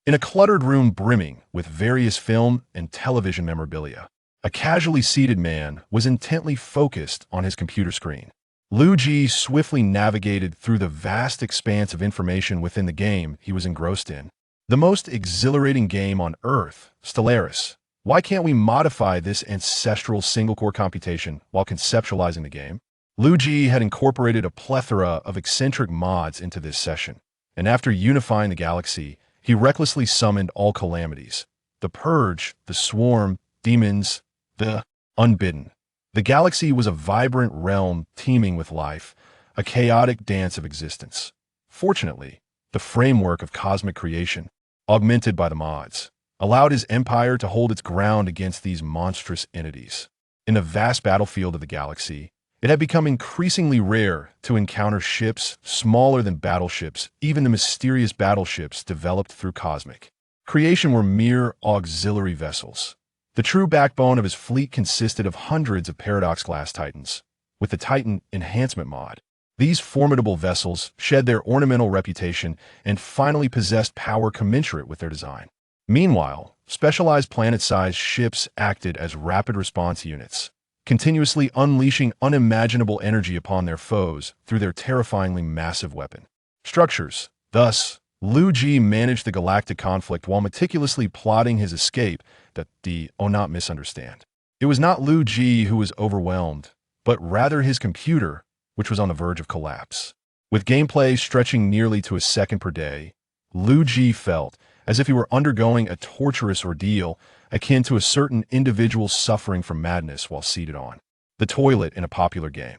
In a cluttered room brimming with various film and television memorabilia, a casually seated man was intently focused on his computer screen. Liu Ji swiftly navigated through the vast expanse of information within the game he was engrossed in. The most exhilarating game on Earth, Stellaris. Why can't we modify this ancestral single-core computation while conceptualizing the game? Liu Ji had incorporated a plethora of eccentric mods into this session, and after unifying the galaxy, he recklessly summoned all calamities. The Purge, the Swarm, demons, the Unbidden. The galaxy was a vibrant realm teeming with life, a chaotic dance of existence. Fortunately, the framework of cosmic creation, augmented by the mods, allowed his empire to hold its ground against these monstrous entities. In the vast battlefield of the galaxy, it had become increasingly rare to encounter ships smaller than battleships. Even the mysterious battleships developed through cosmic creation were mere auxiliary vessels. The true backbone of his fleet consisted of hundreds of Paradox-class Titans, with the Titan Enhancement mod. These formidable vessels shed their ornamental reputation and finally possessed power commensurate with their design. Meanwhile, specialized planet-sized ships acted as rapid response units, continuously unleashing unimaginable energy upon their foes through their terrifyingly massive weapon structures. Thus, Liu Ji managed the galactic conflict while meticulously plotting his escape not misunderstand. It was not Liu Ji who was overwhelmed, but rather his computer, which was on the verge of collapse. With gameplay stretching nearly to a second per day, Liu Ji felt as if he were undergoing a torturous ordeal akin to a certain individual suffering from madness while seated on the toilet in a popular game.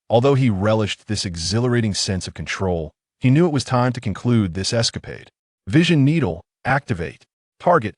Although he relished this exhilarating sense of control, he knew it was time to conclude this escapade. Vision Needle, activate. Target,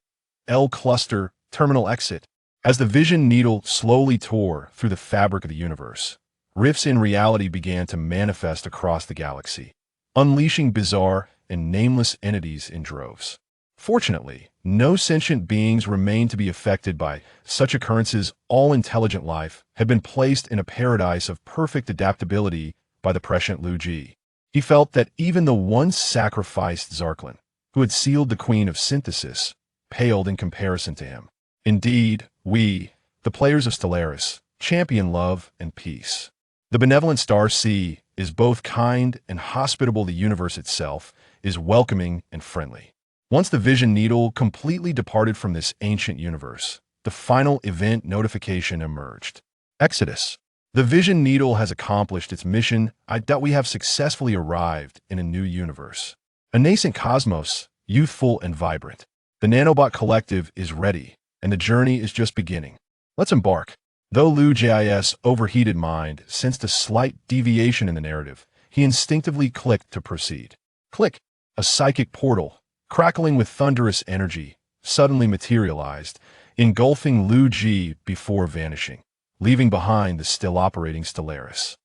L cluster, terminal exit. As the Vision Needle slowly tore through the fabric of the universe, rifts in reality began to manifest across the galaxy, unleashing bizarre and nameless entities in droves. Fortunately, no sentient beings remained to be affected by such occurrences. All intelligent life had been placed in a paradise of perfect adaptability by the prescient Liu Ji. He felt that even the once sacrificed Zarklin, who had sealed the Queen of Synthesis, paled in comparison to him. Indeed, we, the players of Stellaris, champion love and peace. The benevolent Star Sea is both kind and hospitable. The universe itself is welcoming and friendly. Once the Vision Needle completely departed from this ancient universe, the final event notification emerged. Exodus. The Vision Needle has accomplished its mission. I doubt we have successfully arrived in a new universe. A nascent cosmos, youthful and vibrant. The nanobot collective is ready, and the journey is just beginning. Let's embark. Though Liu Ji's overheated mind sensed a slight deviation in the narrative, he instinctively clicked to proceed. Click. A psychic portal, crackling with thunderous energy, suddenly materialized, engulfing Liu Ji before vanishing, leaving behind the still operating Stellaris.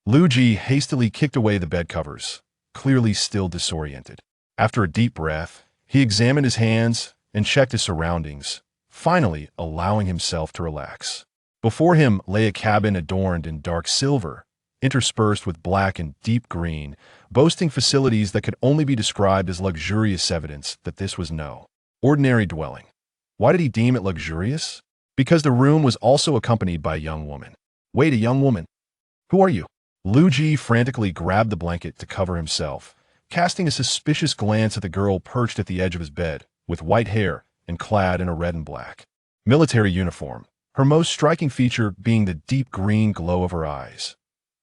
Liu Ji hastily kicked away the bed covers, clearly still disoriented. After a deep breath, he examined his hands and checked his surroundings, finally allowing himself to relax. Before him lay a cabin adorned in dark silver, interspersed with black and deep green, boasting facilities that could only be described as luxurious, evidence that this was no ordinary dwelling. Why did he deem it luxurious? Because the room was also accompanied by a young woman. Wait, a young woman? Who are you? Liu Ji frantically grabbed the blanket to cover himself, casting a suspicious glance at the girl perched at the edge of his bed, with white hair and clad in a red and black military uniform, her most striking feature being the deep green glow of her eyes.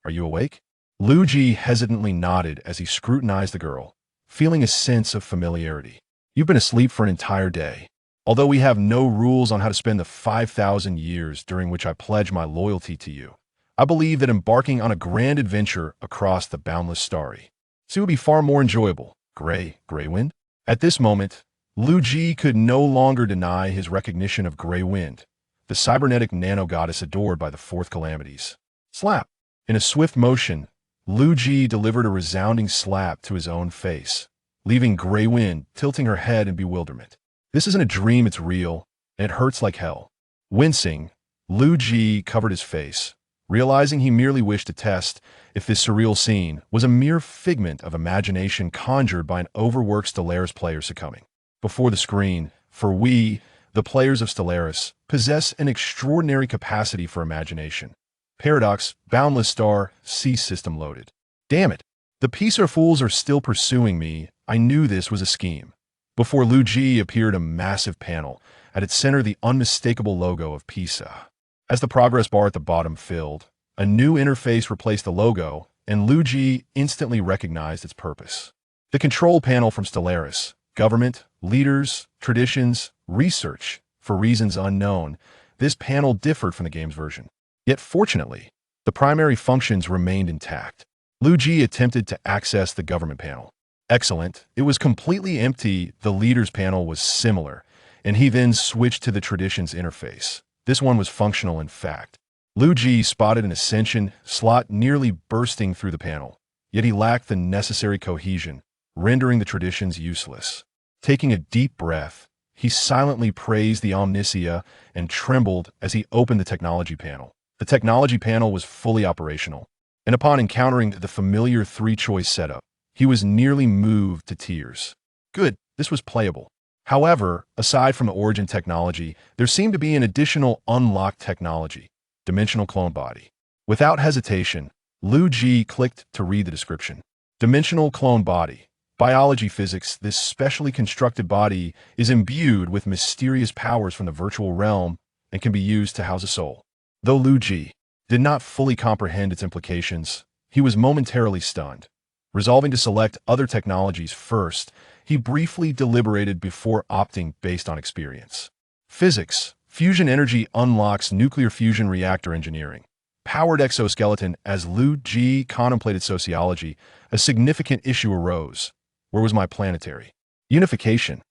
Are you awake? Liu Ji hesitantly nodded as he scrutinized the girl, feeling a sense of familiarity. You've been asleep for an entire day. Although we have no rules on how to spend the 5,000 years during which I pledge my loyalty to you, I believe that embarking on a grand adventure across the boundless starry sea would be far more enjoyable. Grey Wind? At this moment, Liu Ji could no longer deny his recognition of Grey Wind, the cybernetic nano-goddess adored by the fourth calamities. Slap! In a swift motion, Liu Ji delivered a resounding slap to his own face, leaving Grey Wind tilting her head in bewilderment. This isn't a dream, it's real, and it hurts like hell. Wincing, Liu Ji covered his face, realizing he merely wished to test if this surreal scene was a mere figment of imagination conjured by an overworked Stellaris player succumbing before the screen, for we, the players of Stellaris, possess an extraordinary capacity for imagination. Paradox, boundless star, C system loaded. Damn it. The Peacer fools are still pursuing me. I knew this was a scheme. Before Liu Ji appeared a massive panel, at its center the unmistakable logo of Pisa. As the progress bar at the bottom filled, a new interface replaced the logo, and Liu Ji instantly recognized its purpose. The control panel from Stellaris, government, leaders, traditions, research. For reasons unknown, this panel differed from the game's version. Yet fortunately, the primary functions remained intact. Liu Ji attempted to access the government panel. Excellent. It was completely empty. The leaders panel was similar, and he then switched to the traditions interface. This one was functional in fact. Liu Ji spotted an Ascension slot nearly bursting through the panel, yet he lacked the necessary cohesion, rendering the traditions useless. Taking a deep breath, he silently praised the Omniscia and trembled as he opened the technology panel. The technology panel was fully operational, and upon encountering the familiar three-choice setup, he was nearly moved to tears. Good, this was playable. However, aside from the origin technology, there seemed to be an additional unlocked technology, dimensional clone body. Without hesitation, Liu Ji clicked to read the description. Dimensional clone body. Biology physics, this specially constructed body is imbued with mysterious powers from the virtual realm and can be used to house a soul. Though Liu Ji did not fully comprehend its implications, he was momentarily stunned. Resolving to select other technologies first, he briefly deliberated before opting based on experience. Physics. Fusion energy unlocks nuclear fusion reactor engineering. Powered exoskeleton. As Liu Ji contemplated sociology, a significant issue arose. Where was my planetary unification?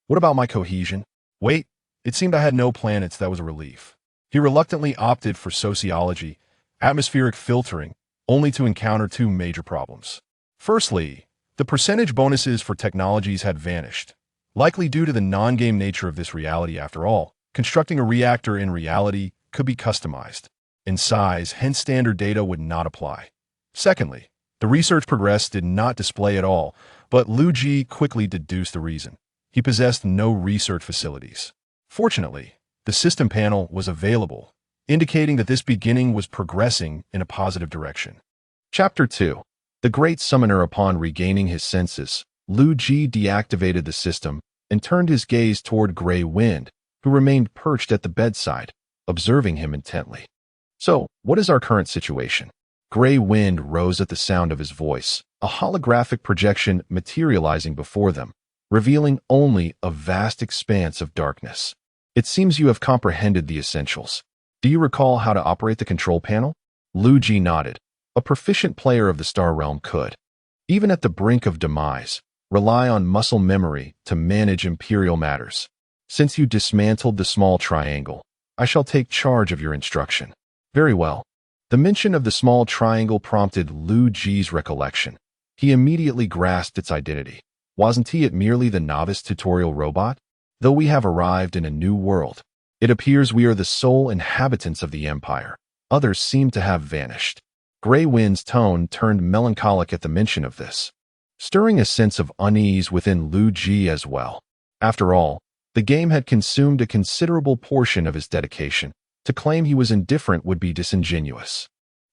What about my cohesion? Wait, it seemed I had no planets. That was a relief. He reluctantly opted for sociology, atmospheric filtering, only to encounter two major problems. Firstly, the percentage bonuses for technologies had vanished, likely due to the non-game nature of this reality. After all, constructing a reactor in reality could be customized in size, hence standard data would not apply. Secondly, the research progress did not display at all, but Liu Ji quickly deduced the reason. He possessed no research facilities. Fortunately, the system panel was available, indicating that this beginning was progressing in a positive direction. Chapter 2. The Great Summoner. Upon regaining his senses, Liu Ji deactivated the system and turned his gaze toward Grey Wind, who remained perched at the bedside, observing him intently. So, what is our current situation? Grey Wind rose at the sound of his voice, a holographic projection materializing before them, revealing only a vast expanse of darkness. It seems you have comprehended the essentials. Do you recall how to operate the control panel? Liu Ji nodded. A proficient player of the Star Realm could, even at the brink of demise, rely on muscle memory to manage imperial matters. Since you dismantled the small triangle, I shall take charge of your instruction. Very well. The mention of the small triangle prompted Liu Ji's recollection. He immediately grasped its identity. Wasn't he merely the novice tutorial robot? Though we have arrived in a new world, it appears we are the sole inhabitants of the Empire. Others seem to have vanished. Grey Wind's tone turned melancholic at the mention of this, stirring a sense of unease within Liu Ji as well. After all, the game had consumed a considerable portion of his dedication. To claim he was indifferent would be disingenuous.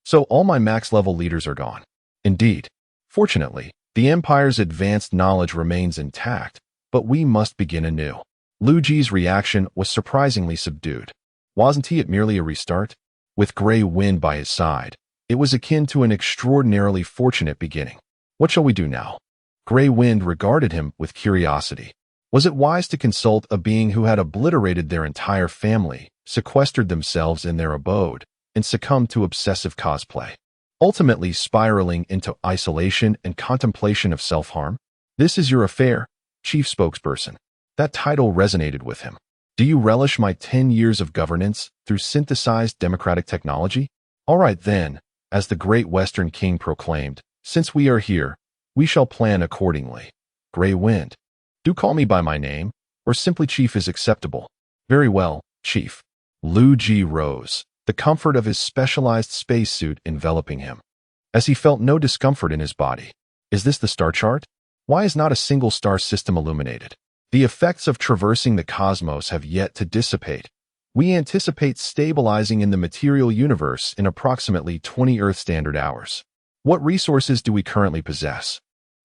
So all my max-level leaders are gone. Indeed. Fortunately, the Empire's advanced knowledge remains intact, but we must begin anew. Liu Ji's reaction was surprisingly subdued. Wasn't he merely a restart? With Grey Wind by his side, it was akin to an extraordinarily fortunate beginning. What shall we do now? Grey Wind regarded him with curiosity. Was it wise to consult a being who had obliterated their entire family, sequestered themselves in their abode, and succumbed to obsessive cosplay, ultimately spiraling into isolation and contemplation of self-harm? This is your affair, chief spokesperson. That title resonated with him. Do you relish my 10 years of governance through synthesized democratic technology? All right then, as the great Western King proclaimed, since we are here, we shall plan accordingly. Grey Wind. Do call me by my name, or simply Chief is acceptable. Very well, Chief. Liu Ji rose, the comfort of his specialized spacesuit enveloping him, as he felt no discomfort in his body. Is this the star chart? Why is not a single star system illuminated? The effects of traversing the cosmos have yet to dissipate. We anticipate stabilizing in the material universe in approximately 20 Earth Standard Hours. What resources do we currently possess?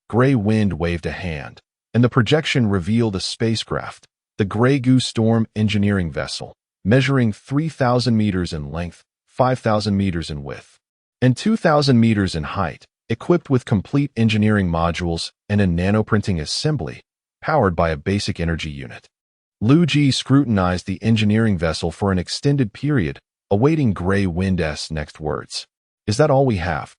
Grey Wind waved a hand, and the projection revealed a spacecraft, the Grey Goose Storm engineering vessel, measuring 3,000 meters in length, 5,000 meters in width, and 2,000 meters in height, equipped with complete engineering modules and a nanoprinting assembly, powered by a basic energy unit. Liu Ji scrutinized the engineering vessel for an extended period, awaiting Grey Wind's next words. Is that all we have?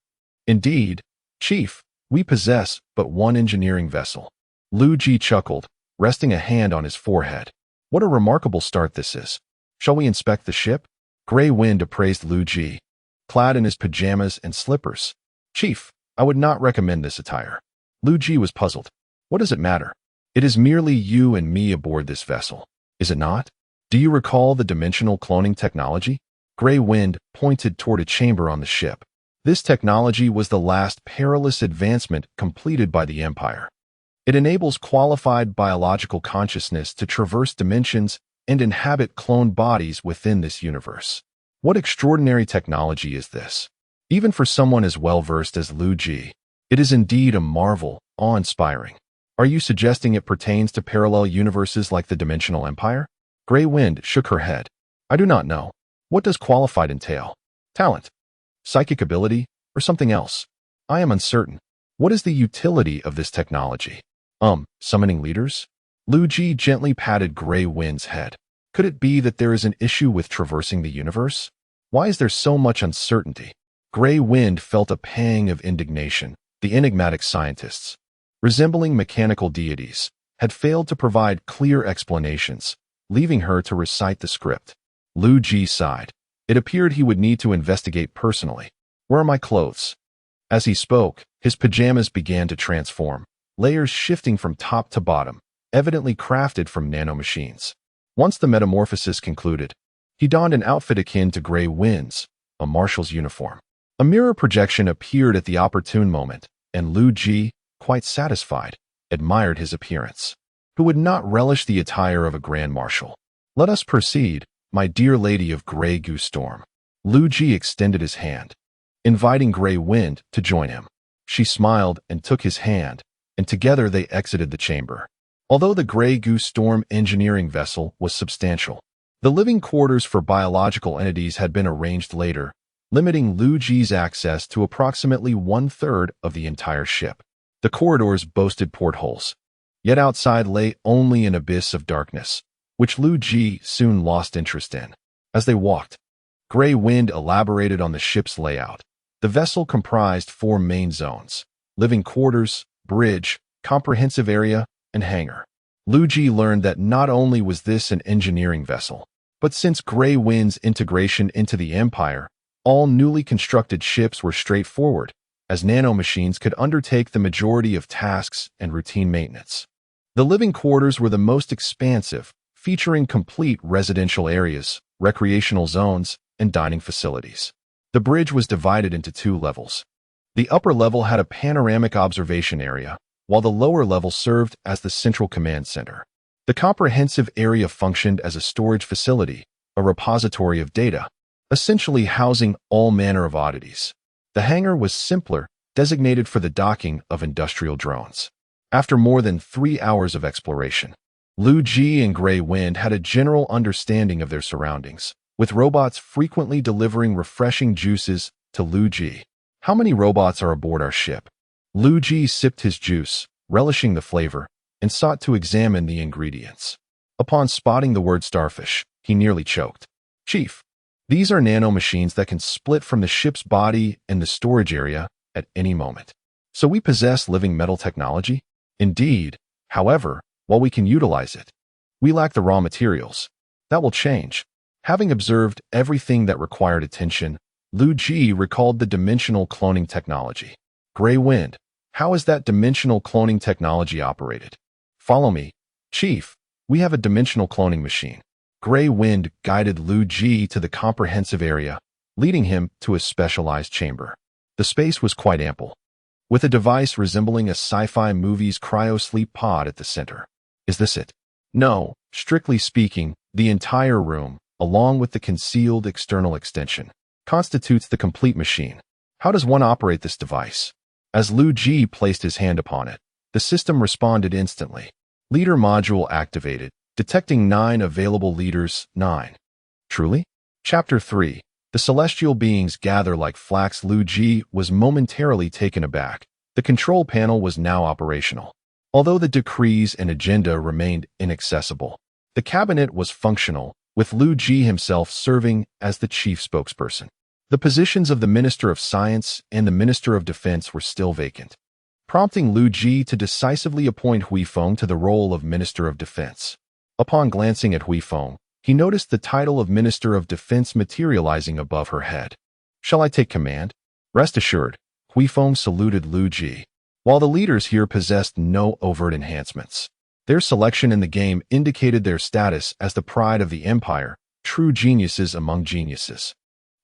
Indeed, Chief, we possess but one engineering vessel. Liu Ji chuckled, resting a hand on his forehead. What a remarkable start this is. Shall we inspect the ship? Grey Wind appraised Liu Ji, clad in his pajamas and slippers. Chief, I would not recommend this attire. Liu Ji was puzzled. What does it matter? It is merely you and me aboard this vessel, is it not? Do you recall the dimensional cloning technology? Grey Wind pointed toward a chamber on the ship. This technology was the last perilous advancement completed by the Empire. It enables qualified biological consciousness to traverse dimensions and inhabit cloned bodies within this universe. What extraordinary technology is this? Even for someone as well-versed as Liu Ji, it is indeed a marvel, awe-inspiring. Are you suggesting it pertains to parallel universes like the Dimensional Empire? Grey Wind shook her head. I do not know. What does qualified entail? Talent? Psychic ability? Or something else? I am uncertain. What is the utility of this technology? Summoning leaders? Liu Ji gently patted Grey Wind's head. Could it be that there is an issue with traversing the universe? Why is there so much uncertainty? Grey Wind felt a pang of indignation. The enigmatic scientists, resembling mechanical deities, had failed to provide clear explanations, leaving her to recite the script. Liu Ji sighed. It appeared he would need to investigate personally. Where are my clothes? As he spoke, his pajamas began to transform, layers shifting from top to bottom, evidently crafted from nanomachines. Once the metamorphosis concluded, he donned an outfit akin to Grey Wind's, a marshal's uniform. A mirror projection appeared at the opportune moment, and Liu Ji, quite satisfied, admired his appearance. Who would not relish the attire of a Grand Marshal? Let us proceed, my dear lady of Grey Goose Storm. Liu Ji extended his hand, inviting Grey Wind to join him. She smiled and took his hand, and together they exited the chamber. Although the Grey Goose Storm engineering vessel was substantial, the living quarters for biological entities had been arranged later, limiting Liu Ji's access to approximately 1/3 of the entire ship. The corridors boasted portholes, yet outside lay only an abyss of darkness, which Liu Ji soon lost interest in. As they walked, Grey Wind elaborated on the ship's layout. The vessel comprised 4 main zones: living quarters, bridge, comprehensive area, and hangar. Liu Ji learned that not only was this an engineering vessel, but since Grey Wind's integration into the Empire, all newly constructed ships were straightforward, as nanomachines could undertake the majority of tasks and routine maintenance. The living quarters were the most expansive, featuring complete residential areas, recreational zones, and dining facilities. The bridge was divided into 2 levels. The upper level had a panoramic observation area, while the lower level served as the central command center. The comprehensive area functioned as a storage facility, a repository of data, essentially housing all manner of oddities. The hangar was simpler, designated for the docking of industrial drones. After more than 3 hours of exploration, Liu Ji and Grey Wind had a general understanding of their surroundings, with robots frequently delivering refreshing juices to Liu Ji. How many robots are aboard our ship? Liu Ji sipped his juice, relishing the flavor, and sought to examine the ingredients. Upon spotting the word starfish, he nearly choked. Chief, these are nanomachines that can split from the ship's body and the storage area at any moment. So we possess living metal technology? Indeed. However, while we can utilize it, we lack the raw materials. That will change. Having observed everything that required attention, Liu Ji recalled the dimensional cloning technology. Grey Wind, how is that dimensional cloning technology operated? Follow me. Chief, we have a dimensional cloning machine. Grey Wind guided Liu Ji to the comprehensive area, leading him to a specialized chamber. The space was quite ample, with a device resembling a sci-fi movie's cryo-sleep pod at the center. Is this it? No, strictly speaking, the entire room, along with the concealed external extension, constitutes the complete machine. How does one operate this device? As Liu Ji placed his hand upon it, the system responded instantly. Leader module activated, detecting 9 available leaders. 9. Truly? Chapter 3. The celestial beings gather like flax. Liu Ji was momentarily taken aback. The control panel was now operational. Although the decrees and agenda remained inaccessible, the cabinet was functional, with Liu Ji himself serving as the chief spokesperson. The positions of the Minister of Science and the Minister of Defense were still vacant, prompting Liu Ji to decisively appoint Huifeng to the role of Minister of Defense. Upon glancing at Huifeng, he noticed the title of Minister of Defense materializing above her head. Shall I take command? Rest assured, Huifeng saluted Liu Ji. While the leaders here possessed no overt enhancements, their selection in the game indicated their status as the pride of the Empire, true geniuses among geniuses.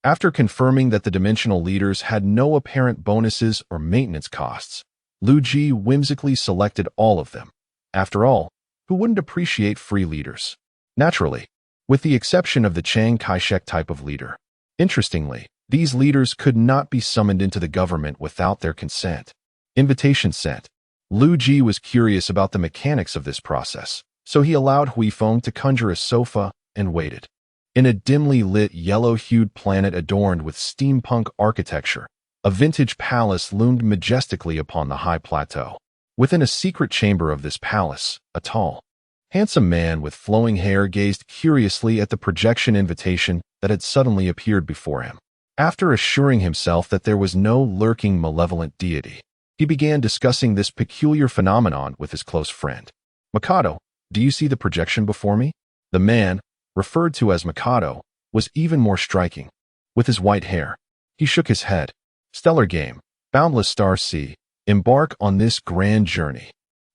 After confirming that the dimensional leaders had no apparent bonuses or maintenance costs, Liu Ji whimsically selected all of them. After all, who wouldn't appreciate free leaders? Naturally, with the exception of the Chiang Kai-shek type of leader. Interestingly, these leaders could not be summoned into the government without their consent. Invitation sent. Liu Ji was curious about the mechanics of this process, so he allowed Huifeng to conjure a sofa and waited. In a dimly lit yellow-hued planet adorned with steampunk architecture, a vintage palace loomed majestically upon the high plateau. Within a secret chamber of this palace, a tall, handsome man with flowing hair gazed curiously at the projection invitation that had suddenly appeared before him. After assuring himself that there was no lurking malevolent deity, he began discussing this peculiar phenomenon with his close friend. Mikado, do you see the projection before me? The man, referred to as Mikado, was even more striking. With his white hair, he shook his head. Stellar game, boundless star sea, embark on this grand journey.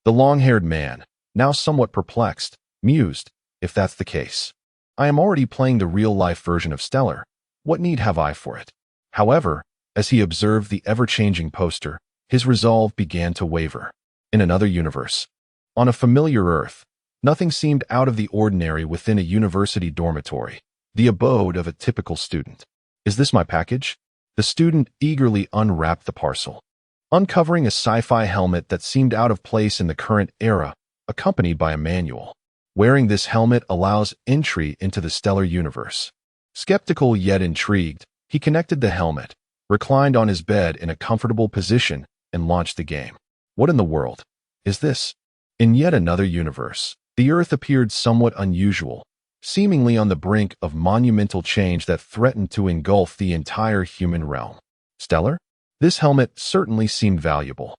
The long-haired man, now somewhat perplexed, mused, if that's the case. I am already playing the real-life version of Stellar. What need have I for it? However, as he observed the ever-changing poster, his resolve began to waver. In another universe, on a familiar Earth, nothing seemed out of the ordinary within a university dormitory, the abode of a typical student. Is this my package? The student eagerly unwrapped the parcel, uncovering a sci-fi helmet that seemed out of place in the current era, accompanied by a manual. Wearing this helmet allows entry into the stellar universe. Skeptical yet intrigued, he connected the helmet, reclined on his bed in a comfortable position, and launched the game. What in the world is this? In yet another universe, the Earth appeared somewhat unusual, seemingly on the brink of monumental change that threatened to engulf the entire human realm. Stellar? This helmet certainly seemed valuable.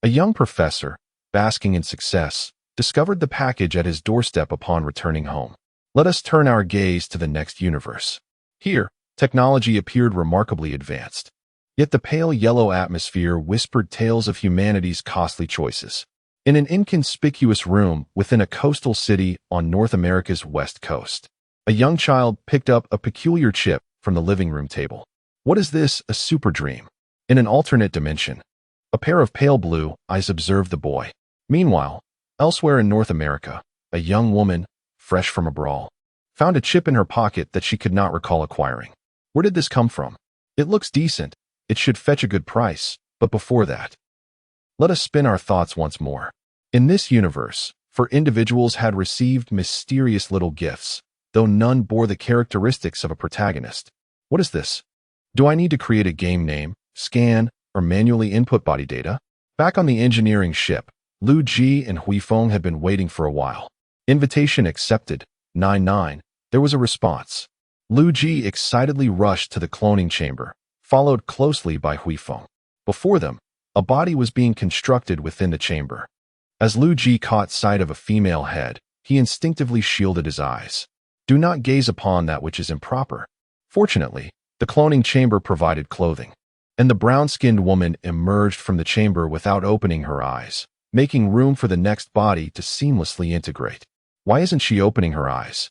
A young professor, basking in success, discovered the package at his doorstep upon returning home. Let us turn our gaze to the next universe. Here, technology appeared remarkably advanced. Yet the pale yellow atmosphere whispered tales of humanity's costly choices. In an inconspicuous room within a coastal city on North America's west coast, a young child picked up a peculiar chip from the living room table. What is this, a super dream? In an alternate dimension, a pair of pale blue eyes observed the boy. Meanwhile, elsewhere in North America, a young woman, fresh from a brawl, found a chip in her pocket that she could not recall acquiring. Where did this come from? It looks decent. It should fetch a good price, but before that, let us spin our thoughts once more. In this universe, for individuals had received mysterious little gifts, though none bore the characteristics of a protagonist. What is this? Do I need to create a game name, scan, or manually input body data? Back on the engineering ship, Liu Ji and Huifeng had been waiting for a while. Invitation accepted. 9-9. There was a response. Liu Ji excitedly rushed to the cloning chamber, followed closely by Huifeng. Before them, a body was being constructed within the chamber. As Liu Ji caught sight of a female head, he instinctively shielded his eyes. Do not gaze upon that which is improper. Fortunately, the cloning chamber provided clothing, and the brown-skinned woman emerged from the chamber without opening her eyes, making room for the next body to seamlessly integrate. Why isn't she opening her eyes?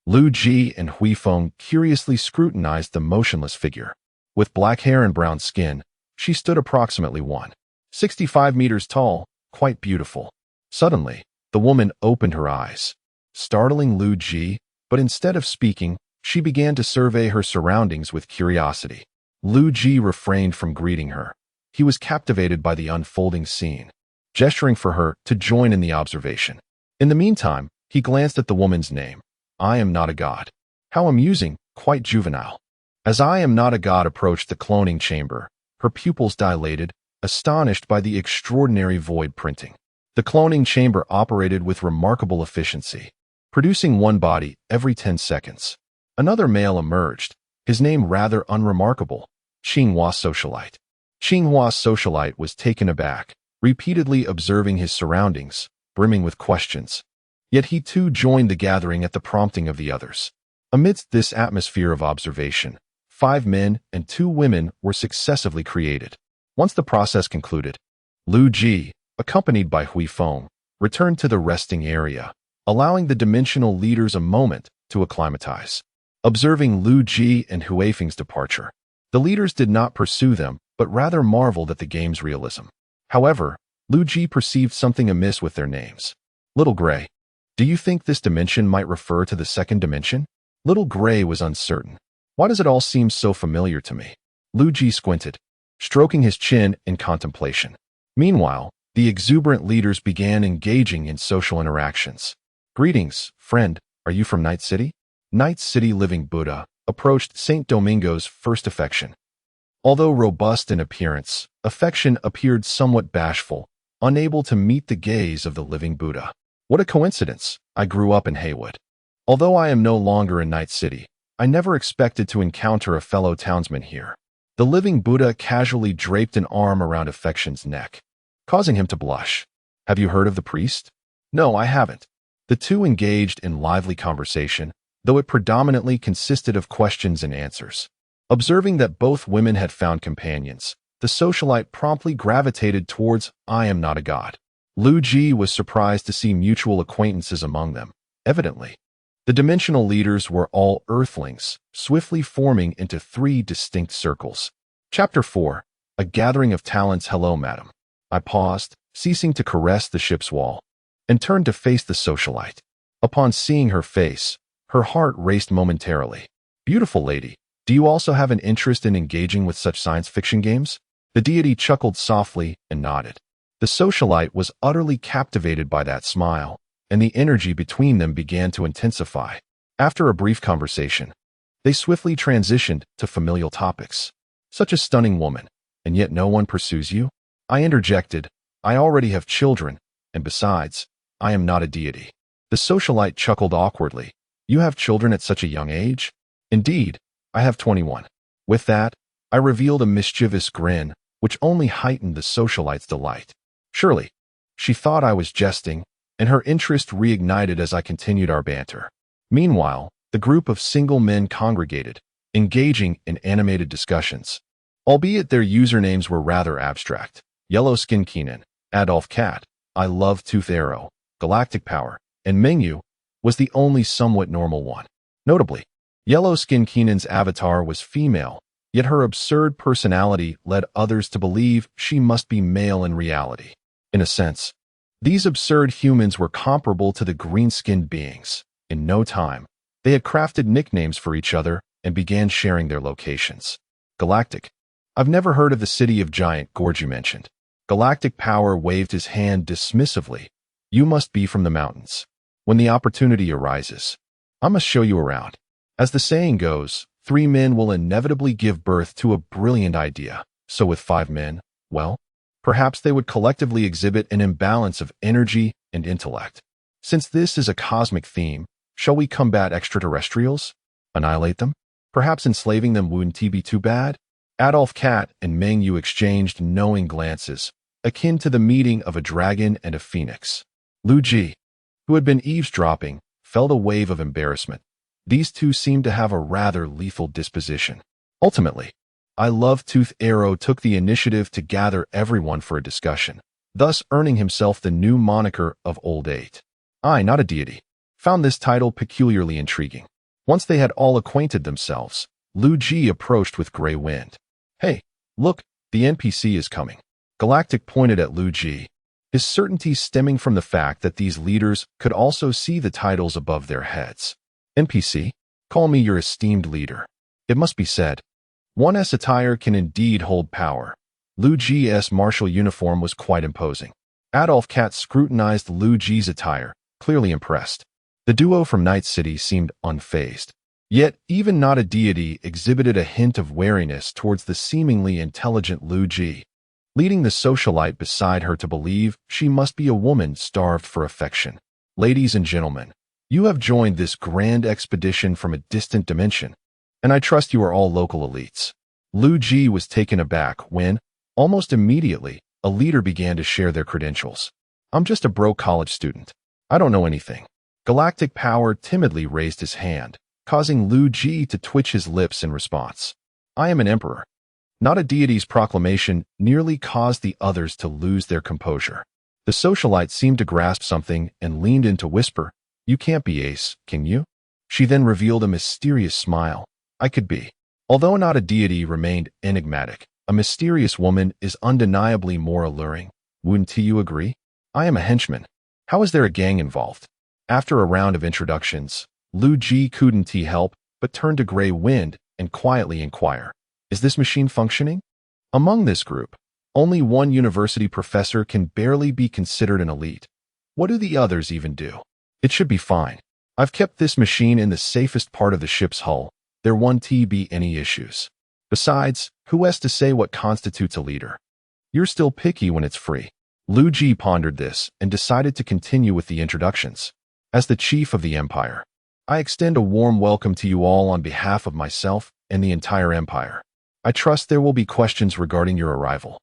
Liu Ji and Huifeng curiously scrutinized the motionless figure. With black hair and brown skin, she stood approximately 1.65 meters tall, quite beautiful. Suddenly, the woman opened her eyes. startling Liu Ji, but instead of speaking, she began to survey her surroundings with curiosity. Liu Ji refrained from greeting her. He was captivated by the unfolding scene, gesturing for her to join in the observation. In the meantime, he glanced at the woman's name. I am not a god. How amusing, quite juvenile. As I am not a god approached the cloning chamber, her pupils dilated, astonished by the extraordinary void printing. The cloning chamber operated with remarkable efficiency, producing one body every 10 seconds. Another male emerged, his name rather unremarkable, Qinghua Socialite. Qinghua Socialite was taken aback, repeatedly observing his surroundings, brimming with questions. Yet he too joined the gathering at the prompting of the others. Amidst this atmosphere of observation, 5 men and 2 women were successively created. Once the process concluded, Liu Ji, accompanied by Hui Feng, returned to the resting area, allowing the dimensional leaders a moment to acclimatize. Observing Liu Ji and Hui Feng's departure, the leaders did not pursue them, but rather marveled at the game's realism. However, Liu Ji perceived something amiss with their names. Little Gray. Do you think this dimension might refer to the second dimension? Little Gray was uncertain. Why does it all seem so familiar to me? Liu Ji squinted, stroking his chin in contemplation. Meanwhile, the exuberant leaders began engaging in social interactions. Greetings, friend. Are you from Night City? Night City Living Buddha approached St. Domingo's first affection. Although robust in appearance, affection appeared somewhat bashful, unable to meet the gaze of the living Buddha. What a coincidence. I grew up in Haywood. Although I am no longer in Night City, I never expected to encounter a fellow townsman here. The living Buddha casually draped an arm around affection's neck, causing him to blush. Have you heard of the priest? No, I haven't. The two engaged in lively conversation, though it predominantly consisted of questions and answers. Observing that both women had found companions, the socialite promptly gravitated towards I am not a god. Liu Ji was surprised to see mutual acquaintances among them. Evidently, the dimensional leaders were all earthlings, swiftly forming into 3 distinct circles. Chapter 4. A Gathering of Talents. Hello, madam. I paused, ceasing to caress the ship's wall, and turned to face the socialite. Upon seeing her face, her heart raced momentarily. Beautiful lady, do you also have an interest in engaging with such science fiction games? The deity chuckled softly and nodded. The socialite was utterly captivated by that smile, and the energy between them began to intensify. After a brief conversation, they swiftly transitioned to familial topics. Such a stunning woman, and yet no one pursues you? I interjected, I already have children, and besides, I am not a deity. The socialite chuckled awkwardly. You have children at such a young age? Indeed, I have 21. With that, I revealed a mischievous grin, which only heightened the socialite's delight. Surely, she thought I was jesting, and her interest reignited as I continued our banter. Meanwhile, the group of single men congregated, engaging in animated discussions. Albeit their usernames were rather abstract. Yellow Skin Keenan, Adolf Cat, I Love Tooth Arrow, Galactic Power, and Mengyu was the only somewhat normal one. Notably, Yellow Skin Keenan's avatar was female, yet her absurd personality led others to believe she must be male in reality. In a sense, these absurd humans were comparable to the green-skinned beings. In no time, they had crafted nicknames for each other and began sharing their locations. Galactic. I've never heard of the city of Giant Gorge you mentioned. Galactic Power waved his hand dismissively. You must be from the mountains. When the opportunity arises, I must show you around. As the saying goes, 3 men will inevitably give birth to a brilliant idea. So with 5 men, well, perhaps they would collectively exhibit an imbalance of energy and intellect. Since this is a cosmic theme, shall we combat extraterrestrials? Annihilate them? Perhaps enslaving them wouldn't be too bad? Adolf Cat and Meng Yu exchanged knowing glances, akin to the meeting of a dragon and a phoenix. Liu Ji, who had been eavesdropping, felt a wave of embarrassment. These two seemed to have a rather lethal disposition. Ultimately, I Love Tooth Arrow took the initiative to gather everyone for a discussion, thus earning himself the new moniker of Old Eight. I, not a deity, found this title peculiarly intriguing. Once they had all acquainted themselves, Liu Ji approached with Grey Wind. Hey, look, the NPC is coming. Galactic pointed at Liu Ji. his certainty stemming from the fact that these leaders could also see the titles above their heads. NPC, call me your esteemed leader. It must be said, one's attire can indeed hold power. Liu Ji's martial uniform was quite imposing. Adolf Katz scrutinized Liu Ji's attire, clearly impressed. The duo from Night City seemed unfazed. Yet, even not a deity exhibited a hint of wariness towards the seemingly intelligent Liu Ji, leading the socialite beside her to believe she must be a woman starved for affection. Ladies and gentlemen, you have joined this grand expedition from a distant dimension, and I trust you are all local elites. Liu Ji was taken aback when, almost immediately, a leader began to share their credentials. I'm just a broke college student. I don't know anything. Galactic Power timidly raised his hand, causing Liu Ji to twitch his lips in response. I am an emperor. Not a deity's proclamation nearly caused the others to lose their composure. The socialite seemed to grasp something and leaned in to whisper, "You can't be Ace, can you?" She then revealed a mysterious smile. I could be. Although not a deity remained enigmatic, a mysterious woman is undeniably more alluring. Wouldn't you agree? I am a henchman. How is there a gang involved? After a round of introductions, Liu Ji couldn't help but turn to Grey Wind and quietly inquire, is this machine functioning? Among this group, only one university professor can barely be considered an elite. What do the others even do? It should be fine. I've kept this machine in the safest part of the ship's hull. There won't be any issues. Besides, who has to say what constitutes a leader? You're still picky when it's free. Liu Ji pondered this and decided to continue with the introductions. As the chief of the empire, I extend a warm welcome to you all on behalf of myself and the entire empire. I trust there will be questions regarding your arrival.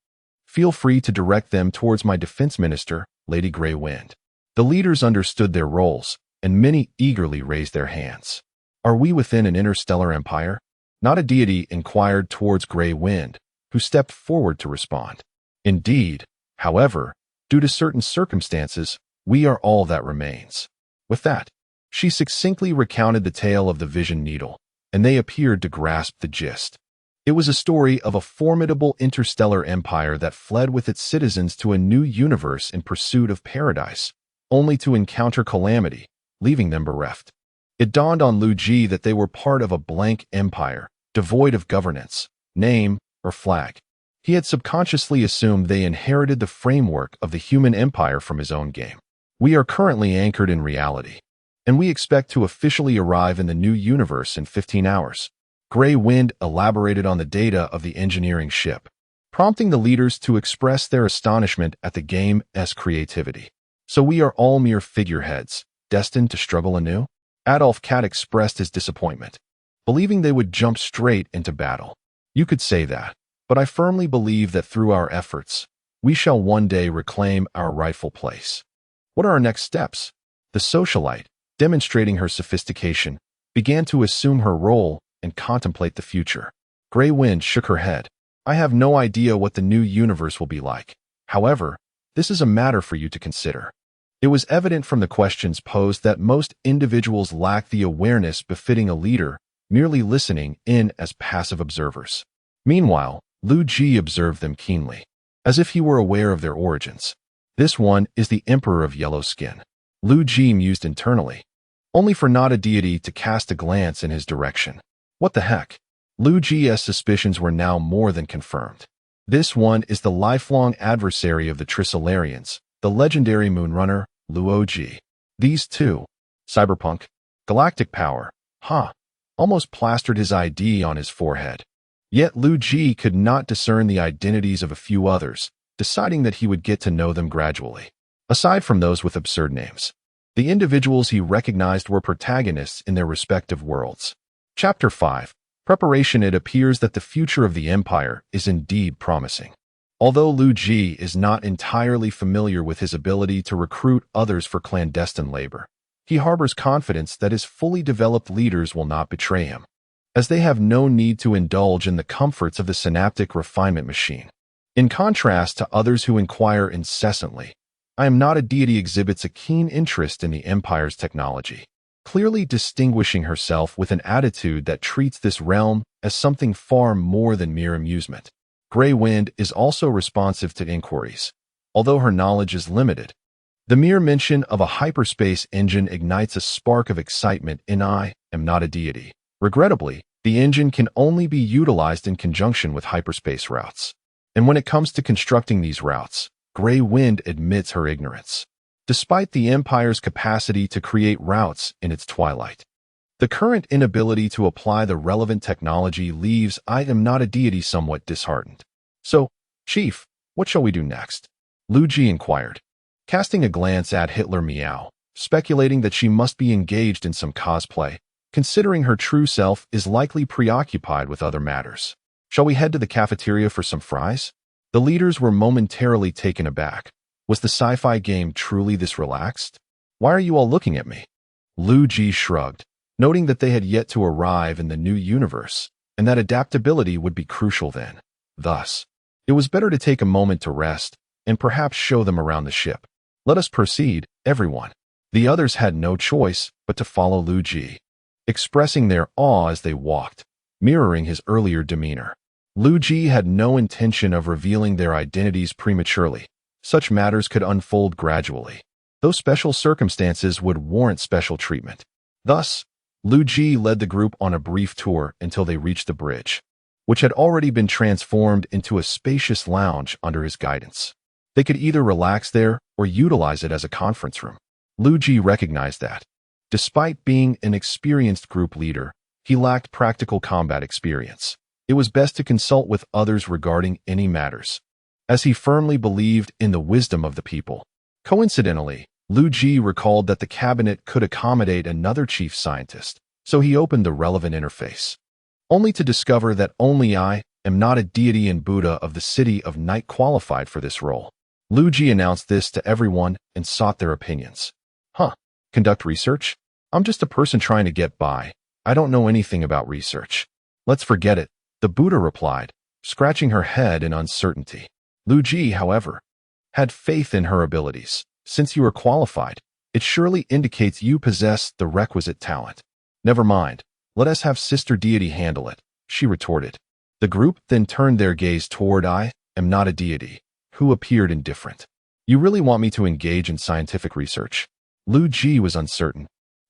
Feel free to direct them towards my defense minister, Lady Grey Wind. The leaders understood their roles, and many eagerly raised their hands. Are we within an interstellar empire? Not a deity inquired towards Grey Wind, who stepped forward to respond. Indeed, however, due to certain circumstances, we are all that remains. With that, she succinctly recounted the tale of the Vision Needle, and they appeared to grasp the gist. It was a story of a formidable interstellar empire that fled with its citizens to a new universe in pursuit of paradise, only to encounter calamity, leaving them bereft. It dawned on Liu Ji that they were part of a blank empire, devoid of governance, name, or flag. He had subconsciously assumed they inherited the framework of the human empire from his own game. We are currently anchored in reality, and we expect to officially arrive in the new universe in 15 hours. Grey Wind elaborated on the data of the engineering ship, prompting the leaders to express their astonishment at the game's creativity. So we are all mere figureheads, destined to struggle anew? Adolf Katz expressed his disappointment, believing they would jump straight into battle. You could say that, but I firmly believe that through our efforts, we shall one day reclaim our rightful place. What are our next steps? The socialite, demonstrating her sophistication, began to assume her role and contemplate the future. Grey Wind shook her head. I have no idea what the new universe will be like. However, this is a matter for you to consider. It was evident from the questions posed that most individuals lack the awareness befitting a leader, merely listening in as passive observers. Meanwhile, Liu Ji observed them keenly, as if he were aware of their origins. This one is the Emperor of Yellow Skin. Liu Ji mused internally, only for not a deity to cast a glance in his direction. What the heck? Liu Ji's suspicions were now more than confirmed. This one is the lifelong adversary of the Trisolarians, the legendary Moonrunner, Liu Ji. These two, Cyberpunk, Galactic Power, almost plastered his ID on his forehead. Yet Liu Ji could not discern the identities of a few others, deciding that he would get to know them gradually. Aside from those with absurd names, the individuals he recognized were protagonists in their respective worlds. Chapter 5. Preparation. It appears that the future of the Empire is indeed promising. Although Liu Ji is not entirely familiar with his ability to recruit others for clandestine labor, he harbors confidence that his fully developed leaders will not betray him, as they have no need to indulge in the comforts of the synaptic refinement machine. In contrast to others who inquire incessantly, I am not a deity exhibits a keen interest in the Empire's technology, clearly distinguishing herself with an attitude that treats this realm as something far more than mere amusement. Grey Wind is also responsive to inquiries, although her knowledge is limited. The mere mention of a hyperspace engine ignites a spark of excitement in I am not a deity. Regrettably, the engine can only be utilized in conjunction with hyperspace routes. And when it comes to constructing these routes, Grey Wind admits her ignorance. Despite the Empire's capacity to create routes in its twilight, the current inability to apply the relevant technology leaves I am not a deity somewhat disheartened. So, Chief, what shall we do next? Liu Ji inquired, casting a glance at Hitler Meow, speculating that she must be engaged in some cosplay, considering her true self is likely preoccupied with other matters. Shall we head to the cafeteria for some fries? The leaders were momentarily taken aback. Was the sci-fi game truly this relaxed? Why are you all looking at me? Liu Ji shrugged, noting that they had yet to arrive in the new universe, and that adaptability would be crucial then. Thus, it was better to take a moment to rest, and perhaps show them around the ship. Let us proceed, everyone. The others had no choice but to follow Liu Ji, expressing their awe as they walked, mirroring his earlier demeanor. Liu Ji had no intention of revealing their identities prematurely. Such matters could unfold gradually, though special circumstances would warrant special treatment. Thus, Liu Ji led the group on a brief tour until they reached the bridge, which had already been transformed into a spacious lounge under his guidance. They could either relax there or utilize it as a conference room. Liu Ji recognized that, despite being an experienced group leader, he lacked practical combat experience. It was best to consult with others regarding any matters, as he firmly believed in the wisdom of the people. Coincidentally, Liu Ji recalled that the cabinet could accommodate another chief scientist, so he opened the relevant interface, only to discover that only I am not a deity and Buddha of the city of Night qualified for this role. Liu Ji announced this to everyone and sought their opinions. Conduct research? I'm just a person trying to get by. I don't know anything about research. Let's forget it, the Buddha replied, scratching her head in uncertainty. Liu Ji, however, had faith in her abilities. Since you are qualified, it surely indicates you possess the requisite talent. Never mind, let us have Sister Deity handle it, she retorted. The group then turned their gaze toward I am not a deity, who appeared indifferent. You really want me to engage in scientific research? Liu Ji was uncertain,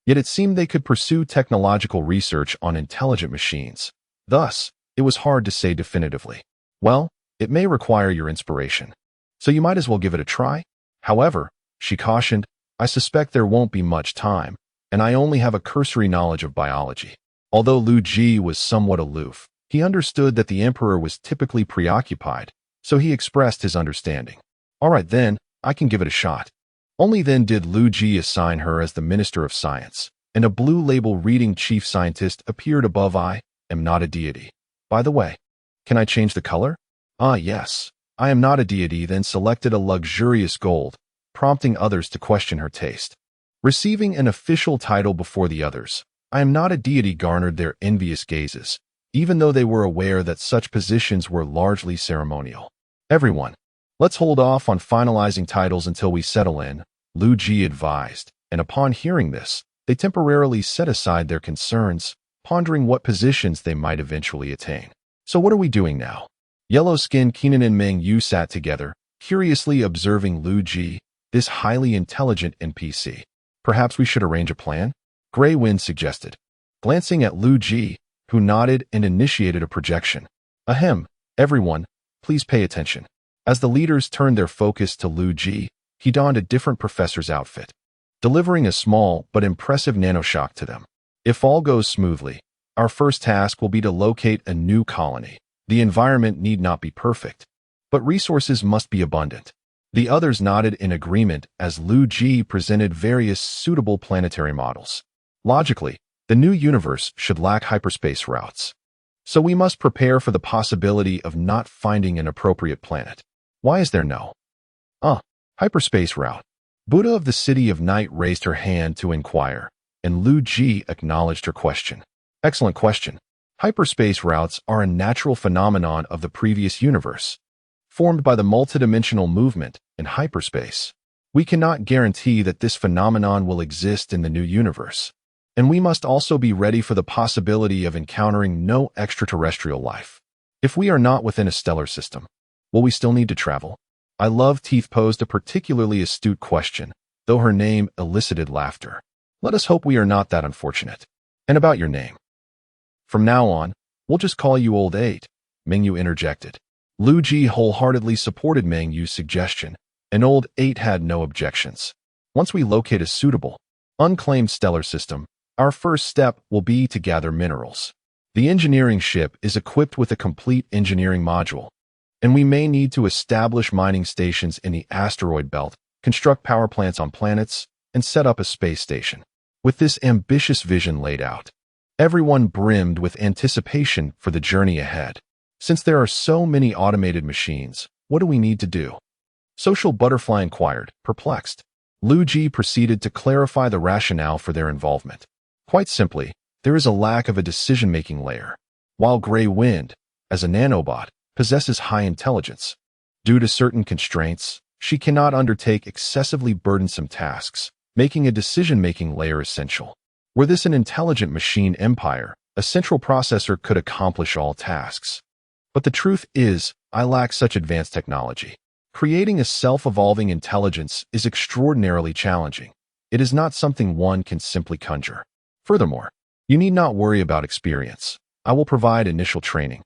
yet it seemed they could pursue technological research on intelligent machines. Thus, it was hard to say definitively. Well, it may require your inspiration, so you might as well give it a try. However, she cautioned, I suspect there won't be much time, and I only have a cursory knowledge of biology. Although Liu Ji was somewhat aloof, he understood that the Emperor was typically preoccupied, so he expressed his understanding. All right then, I can give it a shot. Only then did Liu Ji assign her as the Minister of Science, and a blue label reading Chief Scientist appeared above I am not a deity. By the way, can I change the color? Ah yes, I am not a deity then selected a luxurious gold, prompting others to question her taste. Receiving an official title before the others, I am not a deity garnered their envious gazes, even though they were aware that such positions were largely ceremonial. Everyone, let's hold off on finalizing titles until we settle in, Liu Ji advised, and upon hearing this, they temporarily set aside their concerns, pondering what positions they might eventually attain. So what are we doing now? Yellow-skinned Keenan and Meng Yu sat together, curiously observing Liu Ji, this highly intelligent NPC. Perhaps we should arrange a plan? Grey Wind suggested, glancing at Liu Ji, who nodded and initiated a projection. Ahem, everyone, please pay attention. As the leaders turned their focus to Liu Ji, he donned a different professor's outfit, delivering a small but impressive nanoshock to them. If all goes smoothly, our first task will be to locate a new colony. The environment need not be perfect, but resources must be abundant. The others nodded in agreement as Liu Ji presented various suitable planetary models. Logically, the new universe should lack hyperspace routes, so we must prepare for the possibility of not finding an appropriate planet. Why is there no hyperspace route? Buddha of the City of Night raised her hand to inquire, and Liu Ji acknowledged her question. Excellent question. Hyperspace routes are a natural phenomenon of the previous universe, formed by the multidimensional movement in hyperspace. We cannot guarantee that this phenomenon will exist in the new universe, and we must also be ready for the possibility of encountering no extraterrestrial life. If we are not within a stellar system, will we still need to travel? I Love Teeth posed a particularly astute question, though her name elicited laughter. Let us hope we are not that unfortunate. And about your name. From now on, we'll just call you Old 8, Mingyu interjected. Liu Ji wholeheartedly supported Mingyu's suggestion, and Old 8 had no objections. Once we locate a suitable, unclaimed stellar system, our first step will be to gather minerals. The engineering ship is equipped with a complete engineering module, and we may need to establish mining stations in the asteroid belt, construct power plants on planets, and set up a space station. With this ambitious vision laid out, everyone brimmed with anticipation for the journey ahead. Since there are so many automated machines, what do we need to do? Social Butterfly inquired, perplexed. Liu Ji proceeded to clarify the rationale for their involvement. Quite simply, there is a lack of a decision-making layer. While Grey Wind, as a nanobot, possesses high intelligence, due to certain constraints, she cannot undertake excessively burdensome tasks, making a decision-making layer essential. Were this an intelligent machine empire, a central processor could accomplish all tasks. But the truth is, I lack such advanced technology. Creating a self-evolving intelligence is extraordinarily challenging. It is not something one can simply conjure. Furthermore, you need not worry about experience. I will provide initial training.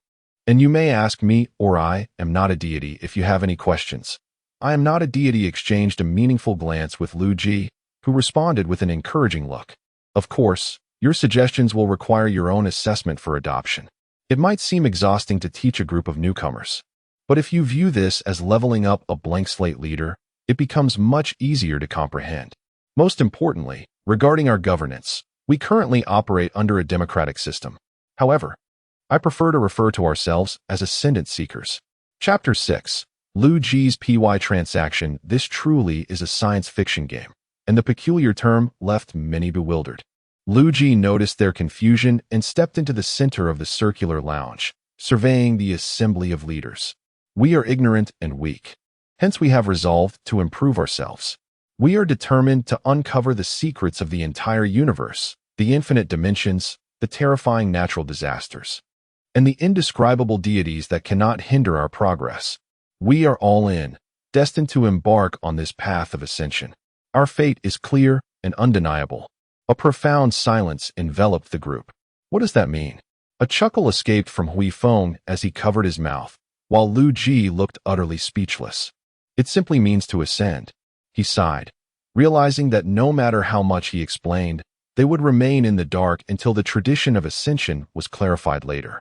And you may ask me, or I am not a deity, if you have any questions. I am not a deity exchanged a meaningful glance with Liu Ji, who responded with an encouraging look. Of course, your suggestions will require your own assessment for adoption. It might seem exhausting to teach a group of newcomers, but if you view this as leveling up a blank slate leader, it becomes much easier to comprehend. Most importantly, regarding our governance, we currently operate under a democratic system. However, I prefer to refer to ourselves as Ascendant Seekers. Chapter 6. Liu Ji's PY Transaction. This truly is a science fiction game, and the peculiar term left many bewildered. Liu Ji noticed their confusion and stepped into the center of the circular lounge, surveying the assembly of leaders. We are ignorant and weak. Hence we have resolved to improve ourselves. We are determined to uncover the secrets of the entire universe, the infinite dimensions, the terrifying natural disasters, and the indescribable deities that cannot hinder our progress. We are all in, destined to embark on this path of ascension. Our fate is clear and undeniable. A profound silence enveloped the group. What does that mean? A chuckle escaped from Hui Feng as he covered his mouth, while Liu Ji looked utterly speechless. It simply means to ascend. He sighed, realizing that no matter how much he explained, they would remain in the dark until the tradition of ascension was clarified later.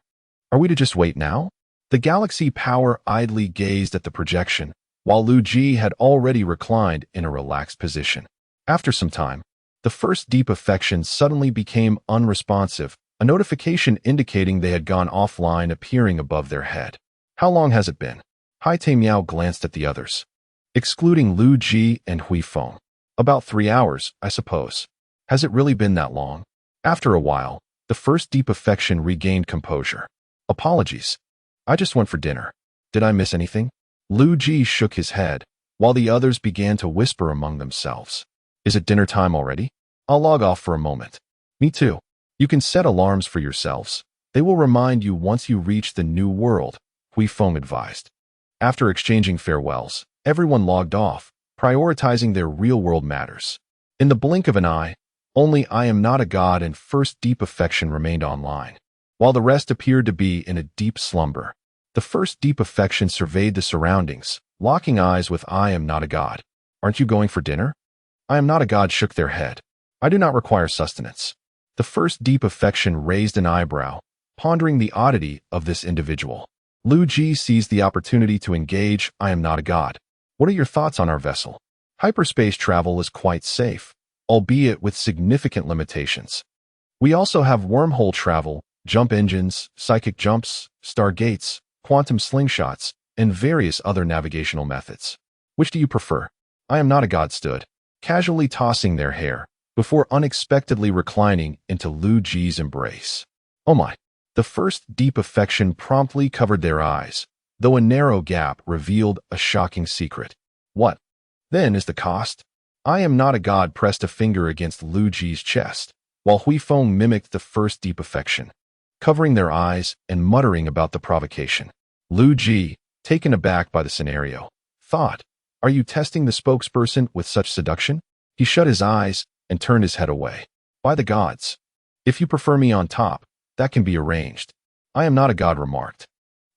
Are we to just wait now? The Galaxy Power idly gazed at the projection, while Liu Ji had already reclined in a relaxed position. After some time, the first deep affection suddenly became unresponsive, a notification indicating they had gone offline appearing above their head. How long has it been? Hai Te Miao glanced at the others, excluding Liu Ji and Hui Feng. About 3 hours, I suppose. Has it really been that long? After a while, the first deep affection regained composure. Apologies. I just went for dinner. Did I miss anything? Liu Ji shook his head, while the others began to whisper among themselves. Is it dinner time already? I'll log off for a moment. Me too. You can set alarms for yourselves. They will remind you once you reach the new world, Hui Feng advised. After exchanging farewells, everyone logged off, prioritizing their real-world matters. In the blink of an eye, only I Am Not a God and First Deep Affection remained online, while the rest appeared to be in a deep slumber. The First Deep Affection surveyed the surroundings, locking eyes with I Am Not a God. Aren't you going for dinner? I Am Not a God shook their head. I do not require sustenance. The First Deep Affection raised an eyebrow, pondering the oddity of this individual. Liu Ji seized the opportunity to engage. I am not a god. What are your thoughts on our vessel? Hyperspace travel is quite safe, albeit with significant limitations. We also have wormhole travel, jump engines, psychic jumps, stargates, quantum slingshots, and various other navigational methods. Which do you prefer? I am not a god stood, casually tossing their hair, before unexpectedly reclining into Liu Ji's embrace. Oh my. The First Deep Affection promptly covered their eyes, though a narrow gap revealed a shocking secret. What, then, is the cost? I Am Not a God pressed a finger against Liu Ji's chest, while Hui Feng mimicked the First Deep Affection, covering their eyes and muttering about the provocation. Liu Ji, taken aback by the scenario, thought. Are you testing the spokesperson with such seduction? He shut his eyes and turned his head away. By the gods. If you prefer me on top, that can be arranged. I am not a god, remarked.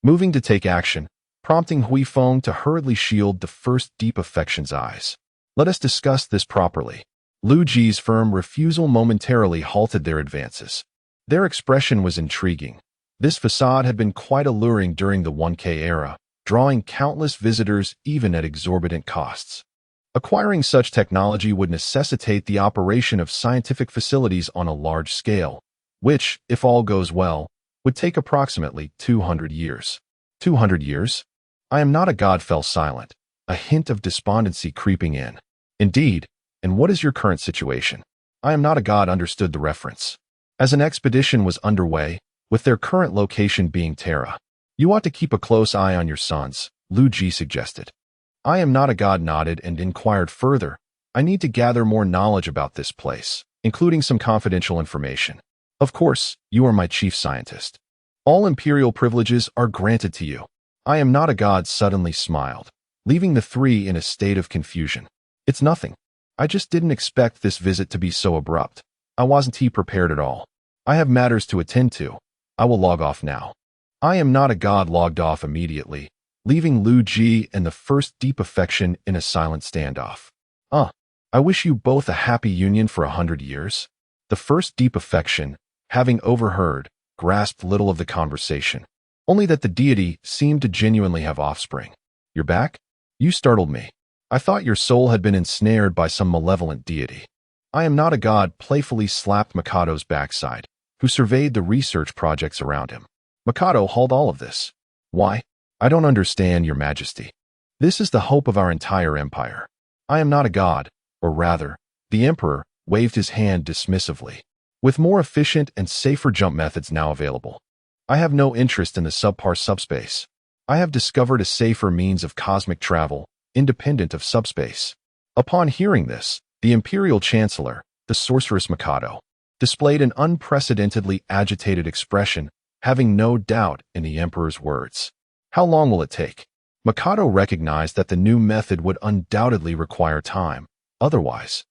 Moving to take action, prompting Hui Feng to hurriedly shield the first deep affection's eyes. Let us discuss this properly. Liu Ji's firm refusal momentarily halted their advances. Their expression was intriguing. This facade had been quite alluring during the 1K era, drawing countless visitors even at exorbitant costs. Acquiring such technology would necessitate the operation of scientific facilities on a large scale, which, if all goes well, would take approximately 200 years. 200 years? I am not a god, fell silent, a hint of despondency creeping in. Indeed, and what is your current situation? I am not a god, understood the reference. As an expedition was underway, with their current location being Terra. You ought to keep a close eye on your sons, Liu Ji suggested. I am not a god, nodded and inquired further. I need to gather more knowledge about this place, including some confidential information. Of course, you are my chief scientist. All imperial privileges are granted to you. I am not a god, suddenly smiled, leaving the three in a state of confusion. It's nothing. I just didn't expect this visit to be so abrupt. I wasn't prepared at all. I have matters to attend to. I will log off now. I am not a god logged off immediately, leaving Liu Ji and the first deep affection in a silent standoff. I wish you both a happy union for 100 years. The first deep affection, having overheard, grasped little of the conversation, only that the deity seemed to genuinely have offspring. You're back? You startled me. I thought your soul had been ensnared by some malevolent deity. I am not a god, playfully slapped Mikado's backside, who surveyed the research projects around him. Mikado hauled all of this. Why? I don't understand, your majesty. This is the hope of our entire empire. I am not a god, or rather, the emperor waved his hand dismissively. With more efficient and safer jump methods now available, I have no interest in the subpar subspace. I have discovered a safer means of cosmic travel, independent of subspace. Upon hearing this, the imperial chancellor, the sorceress Mikado, displayed an unprecedentedly agitated expression, having no doubt in the emperor's words. How long will it take? Mikado recognized that the new method would undoubtedly require time. Otherwise,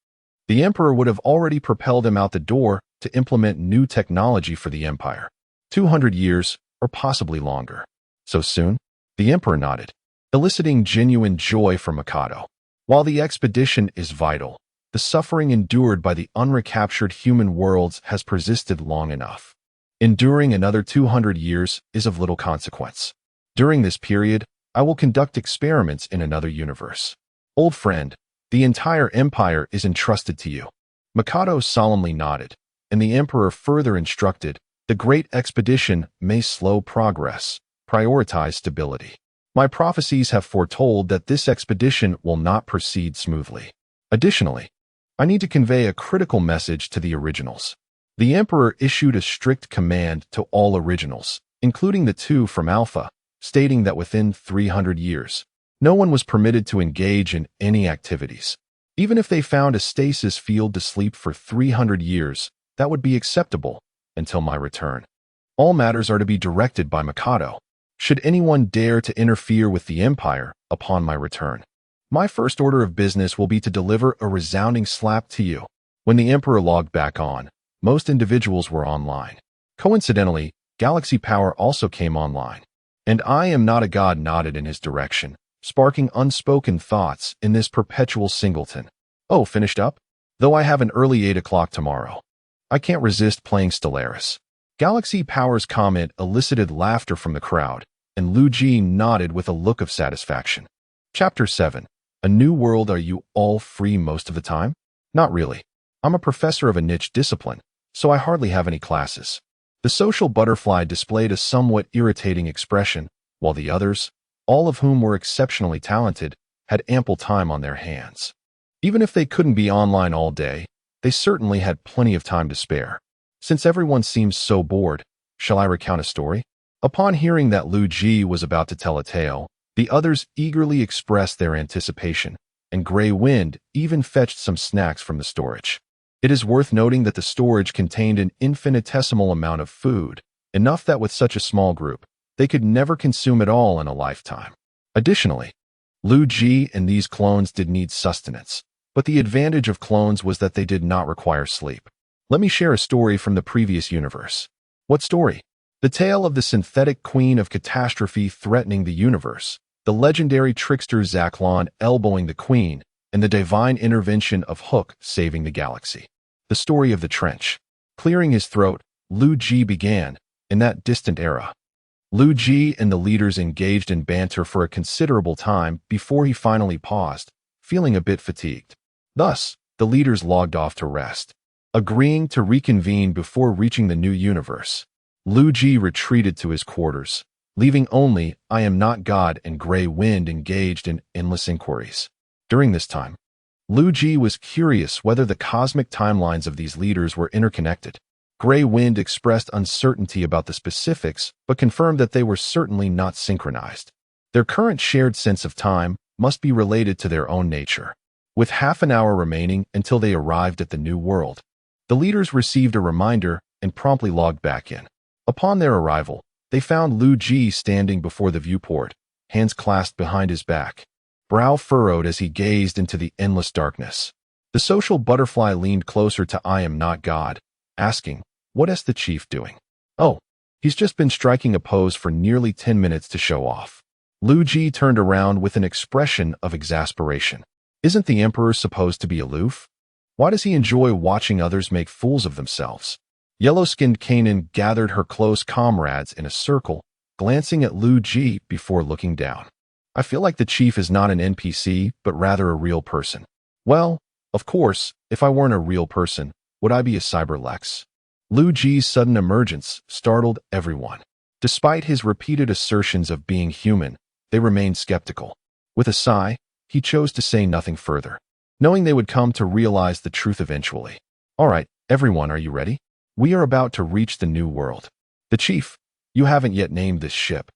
the emperor would have already propelled him out the door to implement new technology for the empire. 200 years, or possibly longer. So soon? The emperor nodded, eliciting genuine joy from Mikado. While the expedition is vital, the suffering endured by the unrecaptured human worlds has persisted long enough. Enduring another 200 years is of little consequence. During this period, I will conduct experiments in another universe. Old friend, the entire empire is entrusted to you. Mikado solemnly nodded, and the emperor further instructed, the great expedition may slow progress, prioritize stability. My prophecies have foretold that this expedition will not proceed smoothly. Additionally, I need to convey a critical message to the originals. The emperor issued a strict command to all originals, including the two from Alpha, stating that within 300 years, no one was permitted to engage in any activities. Even if they found a stasis field to sleep for 300 years, that would be acceptable until my return. All matters are to be directed by Mikado. Should anyone dare to interfere with the empire upon my return, my first order of business will be to deliver a resounding slap to you. When the emperor logged back on, most individuals were online. Coincidentally, Galaxy Power also came online. And I am not a god nodded in his direction, sparking unspoken thoughts in this perpetual singleton. Oh, finished up? Though I have an early 8 o'clock tomorrow. I can't resist playing Stellaris. Galaxy Power's comment elicited laughter from the crowd, and Liu Ji nodded with a look of satisfaction. Chapter 7. A New World. Are you all free most of the time? Not really. I'm a professor of a niche discipline, so I hardly have any classes. The social butterfly displayed a somewhat irritating expression, while the others, all of whom were exceptionally talented, had ample time on their hands. Even if they couldn't be online all day, they certainly had plenty of time to spare. Since everyone seems so bored, shall I recount a story? Upon hearing that Liu Ji was about to tell a tale, the others eagerly expressed their anticipation, and Grey Wind even fetched some snacks from the storage. It is worth noting that the storage contained an infinitesimal amount of food, enough that with such a small group, they could never consume it all in a lifetime. Additionally, Liu Ji and these clones did need sustenance, but the advantage of clones was that they did not require sleep. Let me share a story from the previous universe. What story? The tale of the synthetic queen of catastrophe threatening the universe, the legendary trickster Zaklon elbowing the queen, and the divine intervention of Hook saving the galaxy. The story of the trench. Clearing his throat, Liu Ji began, in that distant era. Liu Ji and the leaders engaged in banter for a considerable time before he finally paused, feeling a bit fatigued. Thus, the leaders logged off to rest, agreeing to reconvene before reaching the new universe. Liu Ji retreated to his quarters, leaving only I Am Not God and Grey Wind engaged in endless inquiries. During this time, Liu Ji was curious whether the cosmic timelines of these leaders were interconnected. Grey Wind expressed uncertainty about the specifics, but confirmed that they were certainly not synchronized. Their current shared sense of time must be related to their own nature. With half an hour remaining until they arrived at the new world, the leaders received a reminder and promptly logged back in. Upon their arrival, they found Liu Ji standing before the viewport, hands clasped behind his back, brow furrowed as he gazed into the endless darkness. The social butterfly leaned closer to I Am Not God, asking, "What is the chief doing?" "Oh, he's just been striking a pose for nearly 10 minutes to show off." Liu Ji turned around with an expression of exasperation. Isn't the emperor supposed to be aloof? Why does he enjoy watching others make fools of themselves? Yellow-skinned Kanan gathered her close comrades in a circle, glancing at Liu Ji before looking down. "I feel like the chief is not an NPC, but rather a real person." "Well, of course, if I weren't a real person, would I be a cyberlex?" Liu Ji's sudden emergence startled everyone. Despite his repeated assertions of being human, they remained skeptical. With a sigh, he chose to say nothing further, knowing they would come to realize the truth eventually. "All right, everyone, are you ready? We are about to reach the new world." "The chief, you haven't yet named this ship,"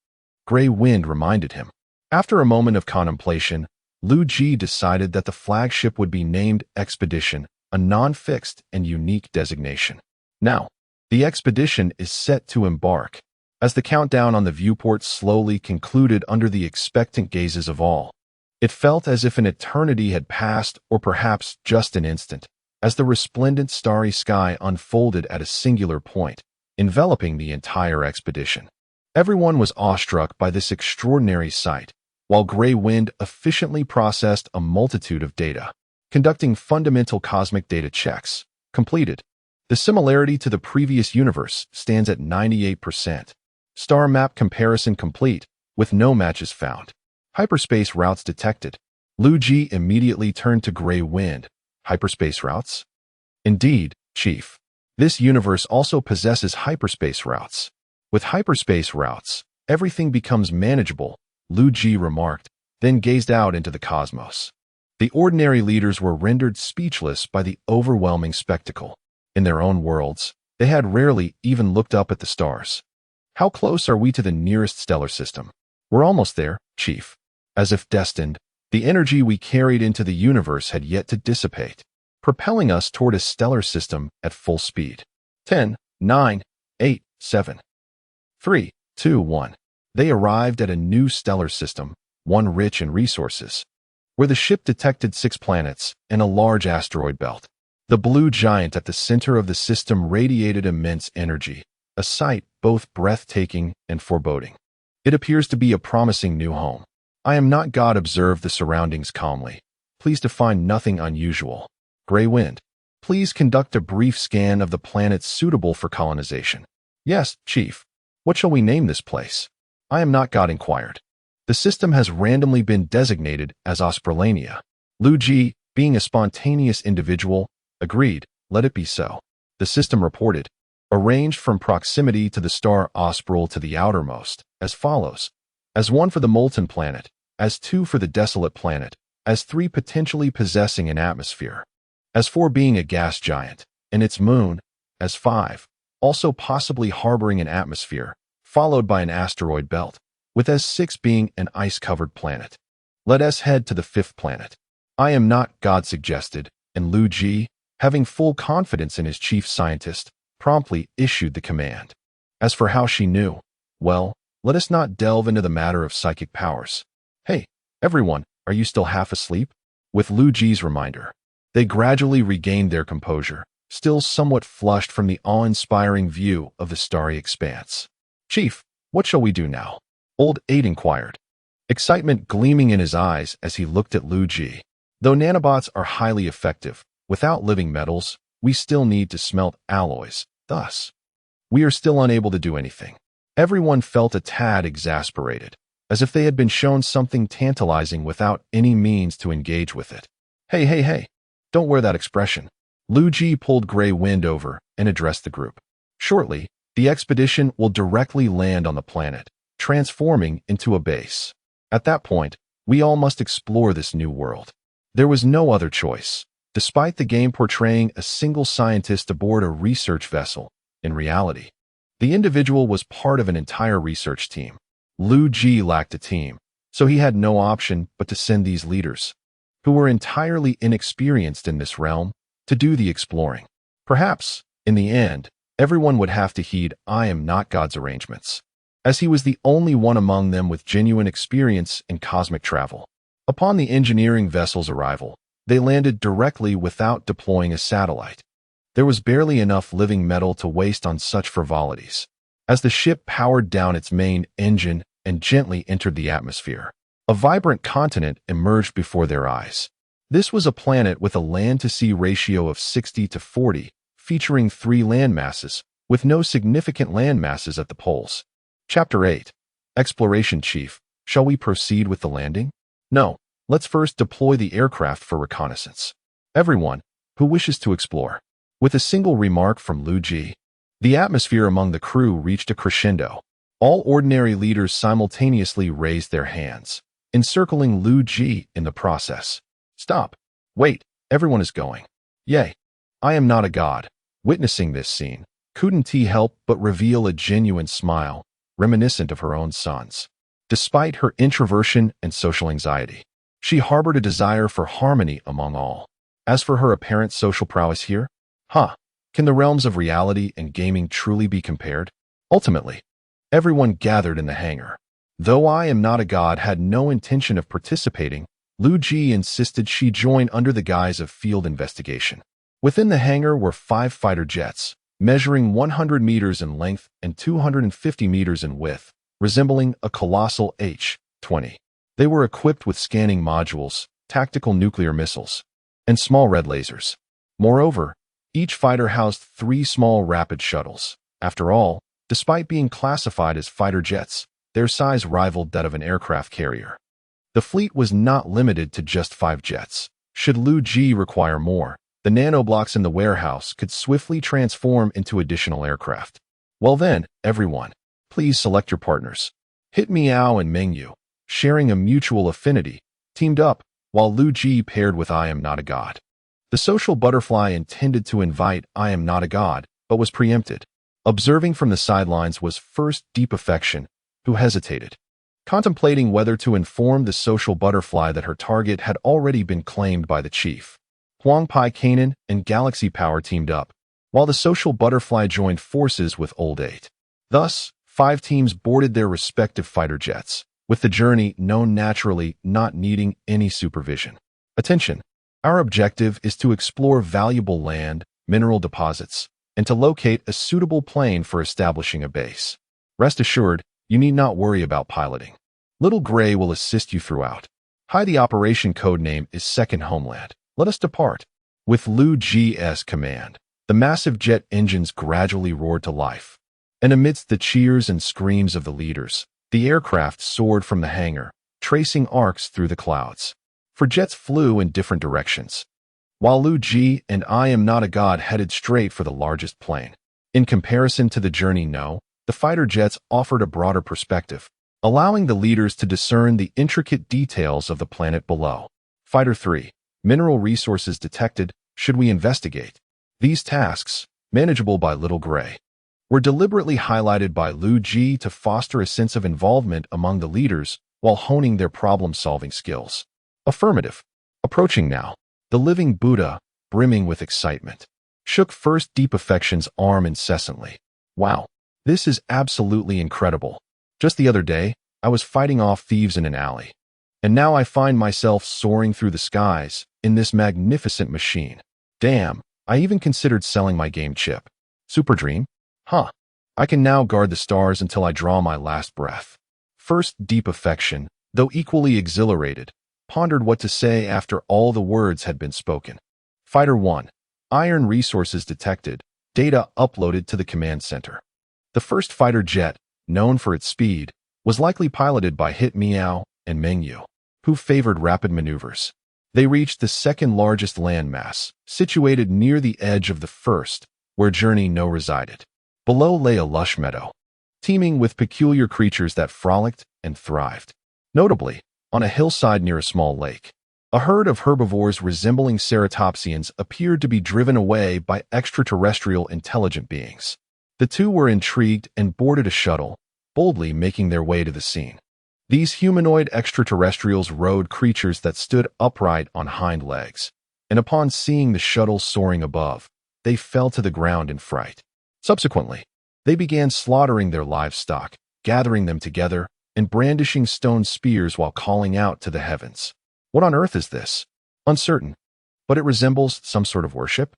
Grey Wind reminded him. After a moment of contemplation, Liu Ji decided that the flagship would be named Expedition, a non-fixed and unique designation. Now, the expedition is set to embark. As the countdown on the viewport slowly concluded under the expectant gazes of all, it felt as if an eternity had passed, or perhaps just an instant, as the resplendent starry sky unfolded at a singular point, enveloping the entire expedition. Everyone was awestruck by this extraordinary sight, while Grey Wind efficiently processed a multitude of data, conducting fundamental cosmic data checks. Completed. The similarity to the previous universe stands at 98%. Star map comparison complete, with no matches found. Hyperspace routes detected. Liu Ji immediately turned to Grey Wind. "Hyperspace routes?" "Indeed, Chief. This universe also possesses hyperspace routes. With hyperspace routes, everything becomes manageable," Liu Ji remarked, then gazed out into the cosmos. The ordinary leaders were rendered speechless by the overwhelming spectacle. In their own worlds, they had rarely even looked up at the stars. "How close are we to the nearest stellar system?" "We're almost there, Chief." As if destined, the energy we carried into the universe had yet to dissipate, propelling us toward a stellar system at full speed. 10, 9, 8, 7, 3, 2, 1. They arrived at a new stellar system, one rich in resources, where the ship detected 6 planets and a large asteroid belt. The blue giant at the center of the system radiated immense energy, a sight both breathtaking and foreboding. "It appears to be a promising new home." I Am Not God observed the surroundings calmly, pleased to find nothing unusual. "Grey Wind, please conduct a brief scan of the planets suitable for colonization." "Yes, Chief. What shall we name this place?" I Am Not God inquired. "The system has randomly been designated as Osprolania." Liu Ji, being a spontaneous individual, agreed, "Let it be so." The system reported, arranged from proximity to the star Austral to the outermost, as follows: as 1 for the molten planet, as 2 for the desolate planet, as 3 potentially possessing an atmosphere, as 4 being a gas giant, and its moon, as 5, also possibly harboring an atmosphere, followed by an asteroid belt, with as 6 being an ice-covered planet. "Let us head to the 5th planet." I Am Not God suggested, and Liu Ji, having full confidence in his chief scientist, promptly issued the command. As for how she knew, well, let us not delve into the matter of psychic powers. "Hey, everyone, are you still half asleep? With Liu Ji's reminder, they gradually regained their composure, still somewhat flushed from the awe-inspiring view of the starry expanse. Chief, what shall we do now? Old 8 inquired, excitement gleaming in his eyes as he looked at Liu Ji. Though nanobots are highly effective, without living metals, we still need to smelt alloys. Thus, we are still unable to do anything. Everyone felt a tad exasperated, as if they had been shown something tantalizing without any means to engage with it. Hey, don't wear that expression. Liu Ji pulled Gray Wind over and addressed the group. Shortly, the expedition will directly land on the planet, transforming into a base. At that point, we all must explore this new world. There was no other choice. Despite the game portraying a single scientist aboard a research vessel, in reality, the individual was part of an entire research team. Liu Ji lacked a team, so he had no option but to send these leaders, who were entirely inexperienced in this realm, to do the exploring. Perhaps, in the end, everyone would have to heed I am not God's arrangements, as he was the only one among them with genuine experience in cosmic travel. Upon the engineering vessel's arrival, they landed directly without deploying a satellite. There was barely enough living metal to waste on such frivolities. As the ship powered down its main engine and gently entered the atmosphere, a vibrant continent emerged before their eyes. This was a planet with a land-to-sea ratio of 60:40, featuring 3 landmasses, with no significant landmasses at the poles. Chapter 8. Exploration. Chief, shall we proceed with the landing? No, let's first deploy the aircraft for reconnaissance. Everyone who wishes to explore. With a single remark from Liu Ji, the atmosphere among the crew reached a crescendo. All ordinary leaders simultaneously raised their hands, encircling Liu Ji in the process. Stop. Wait, everyone is going. Yay. I am not a god. Witnessing this scene, couldn't he help but reveal a genuine smile, reminiscent of her own sons. Despite her introversion and social anxiety, she harbored a desire for harmony among all. As for her apparent social prowess here, can the realms of reality and gaming truly be compared? Ultimately, everyone gathered in the hangar. Though I am not a god had no intention of participating, Liu Ji insisted she join under the guise of field investigation. Within the hangar were 5 fighter jets, measuring 100 meters in length and 250 meters in width, resembling a colossal H-20. They were equipped with scanning modules, tactical nuclear missiles, and small red lasers. Moreover, each fighter housed 3 small rapid shuttles. After all, despite being classified as fighter jets, their size rivaled that of an aircraft carrier. The fleet was not limited to just 5 jets. Should Liu Ji require more, the nanoblocks in the warehouse could swiftly transform into additional aircraft. Well then, everyone, please select your partners. Hit Miao and Mengyu, sharing a mutual affinity, teamed up, while Liu Ji paired with I am not a god. The social butterfly intended to invite I am not a god, but was preempted. Observing from the sidelines was first Deep Affection, who hesitated, contemplating whether to inform the social butterfly that her target had already been claimed by the chief. Huang Pai Kanan and Galaxy Power teamed up, while the social butterfly joined forces with Old 8. Thus, 5 teams boarded their respective fighter jets, with the journey known naturally not needing any supervision. Attention! Our objective is to explore valuable land, mineral deposits, and to locate a suitable plane for establishing a base. Rest assured, you need not worry about piloting. Little Gray will assist you throughout. Hi, the operation codename is Second Homeland. Let us depart. With Liu Ji's command, the massive jet engines gradually roared to life. And amidst the cheers and screams of the leaders, the aircraft soared from the hangar, tracing arcs through the clouds. For jets flew in different directions, while Liu Ji and I am not a god headed straight for the largest plane. In comparison to the journey the fighter jets offered a broader perspective, allowing the leaders to discern the intricate details of the planet below. Fighter 3. Mineral resources detected. Should we investigate? These tasks, manageable by Little Gray, were deliberately highlighted by Liu Ji to foster a sense of involvement among the leaders while honing their problem-solving skills. Affirmative. Approaching now, the living Buddha, brimming with excitement, shook first Deep Affection's arm incessantly. Wow, this is absolutely incredible. Just the other day, I was fighting off thieves in an alley. And now I find myself soaring through the skies in this magnificent machine. Damn, I even considered selling my game chip. Super dream? Huh. I can now guard the stars until I draw my last breath. First, deep affection, though equally exhilarated, pondered what to say after all the words had been spoken. Fighter 1. Iron resources detected. Data uploaded to the command center. The first fighter jet, known for its speed, was likely piloted by Hit Meow and Mengyu, who favored rapid maneuvers. They reached the second largest landmass, situated near the edge of the first, where Journey No resided. Below lay a lush meadow, teeming with peculiar creatures that frolicked and thrived. Notably, on a hillside near a small lake, a herd of herbivores resembling ceratopsians appeared to be driven away by extraterrestrial intelligent beings. The two were intrigued and boarded a shuttle, boldly making their way to the scene. These humanoid extraterrestrials rode creatures that stood upright on hind legs, and upon seeing the shuttle soaring above, they fell to the ground in fright. Subsequently, they began slaughtering their livestock, gathering them together, and brandishing stone spears while calling out to the heavens. What on earth is this? Uncertain, but it resembles some sort of worship.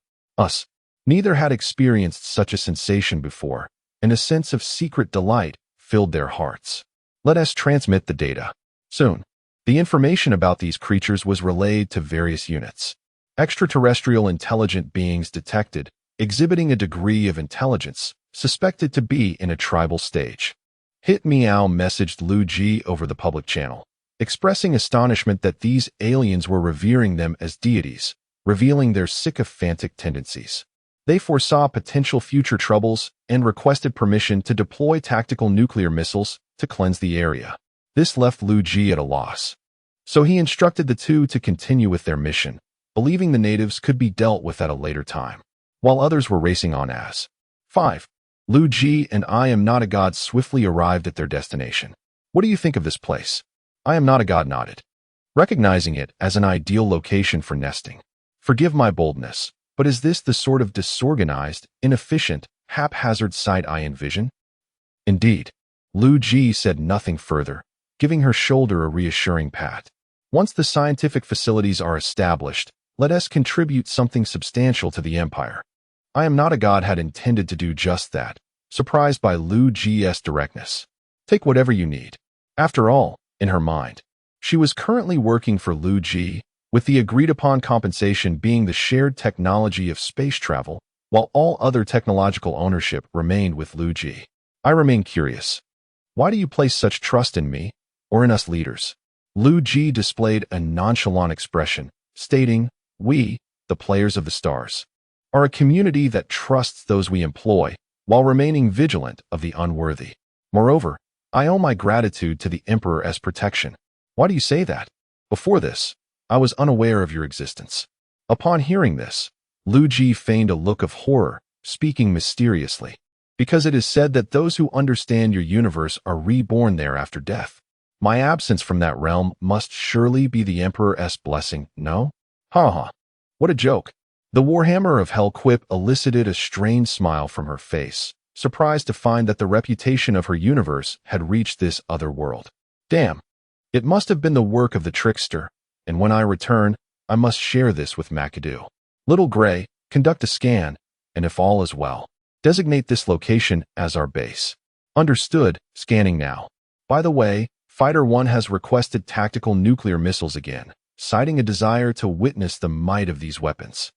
Neither had experienced such a sensation before, and a sense of secret delight filled their hearts. Let us transmit the data. Soon, the information about these creatures was relayed to various units. Extraterrestrial intelligent beings detected, exhibiting a degree of intelligence, suspected to be in a tribal stage. Hit Meow messaged Liu Ji over the public channel, expressing astonishment that these aliens were revering them as deities, revealing their sycophantic tendencies. They foresaw potential future troubles and requested permission to deploy tactical nuclear missiles to cleanse the area. This left Liu Ji at a loss. So he instructed the two to continue with their mission, believing the natives could be dealt with at a later time, while others were racing on as. 5. Liu Ji and I Am Not a God swiftly arrived at their destination. What do you think of this place? I Am Not a God nodded, recognizing it as an ideal location for nesting. Forgive my boldness, but is this the sort of disorganized, inefficient, haphazard site I envision? Indeed. Liu Ji said nothing further, giving her shoulder a reassuring pat. Once the scientific facilities are established, let us contribute something substantial to the empire. I Am Not a God had intended to do just that, surprised by Liu Ji's directness. Take whatever you need. After all, in her mind, she was currently working for Liu Ji, with the agreed-upon compensation being the shared technology of space travel, while all other technological ownership remained with Liu Ji. I remain curious. Why do you place such trust in me, or in us leaders? Liu Ji displayed a nonchalant expression, stating, We, the players of the stars, are a community that trusts those we employ, while remaining vigilant of the unworthy. Moreover, I owe my gratitude to the Emperor's protection. Why do you say that? Before this, I was unaware of your existence. Upon hearing this, Liu Ji feigned a look of horror, speaking mysteriously. Because it is said that those who understand your universe are reborn there after death. My absence from that realm must surely be the Emperor's blessing, no? Ha ha. What a joke. The Warhammer of Hell quip elicited a strained smile from her face, surprised to find that the reputation of her universe had reached this other world. Damn. It must have been the work of the trickster, and when I return, I must share this with McAdoo. Little Gray, conduct a scan, and if all is well, designate this location as our base. Understood, scanning now. By the way, Fighter 1 has requested tactical nuclear missiles again, citing a desire to witness the might of these weapons.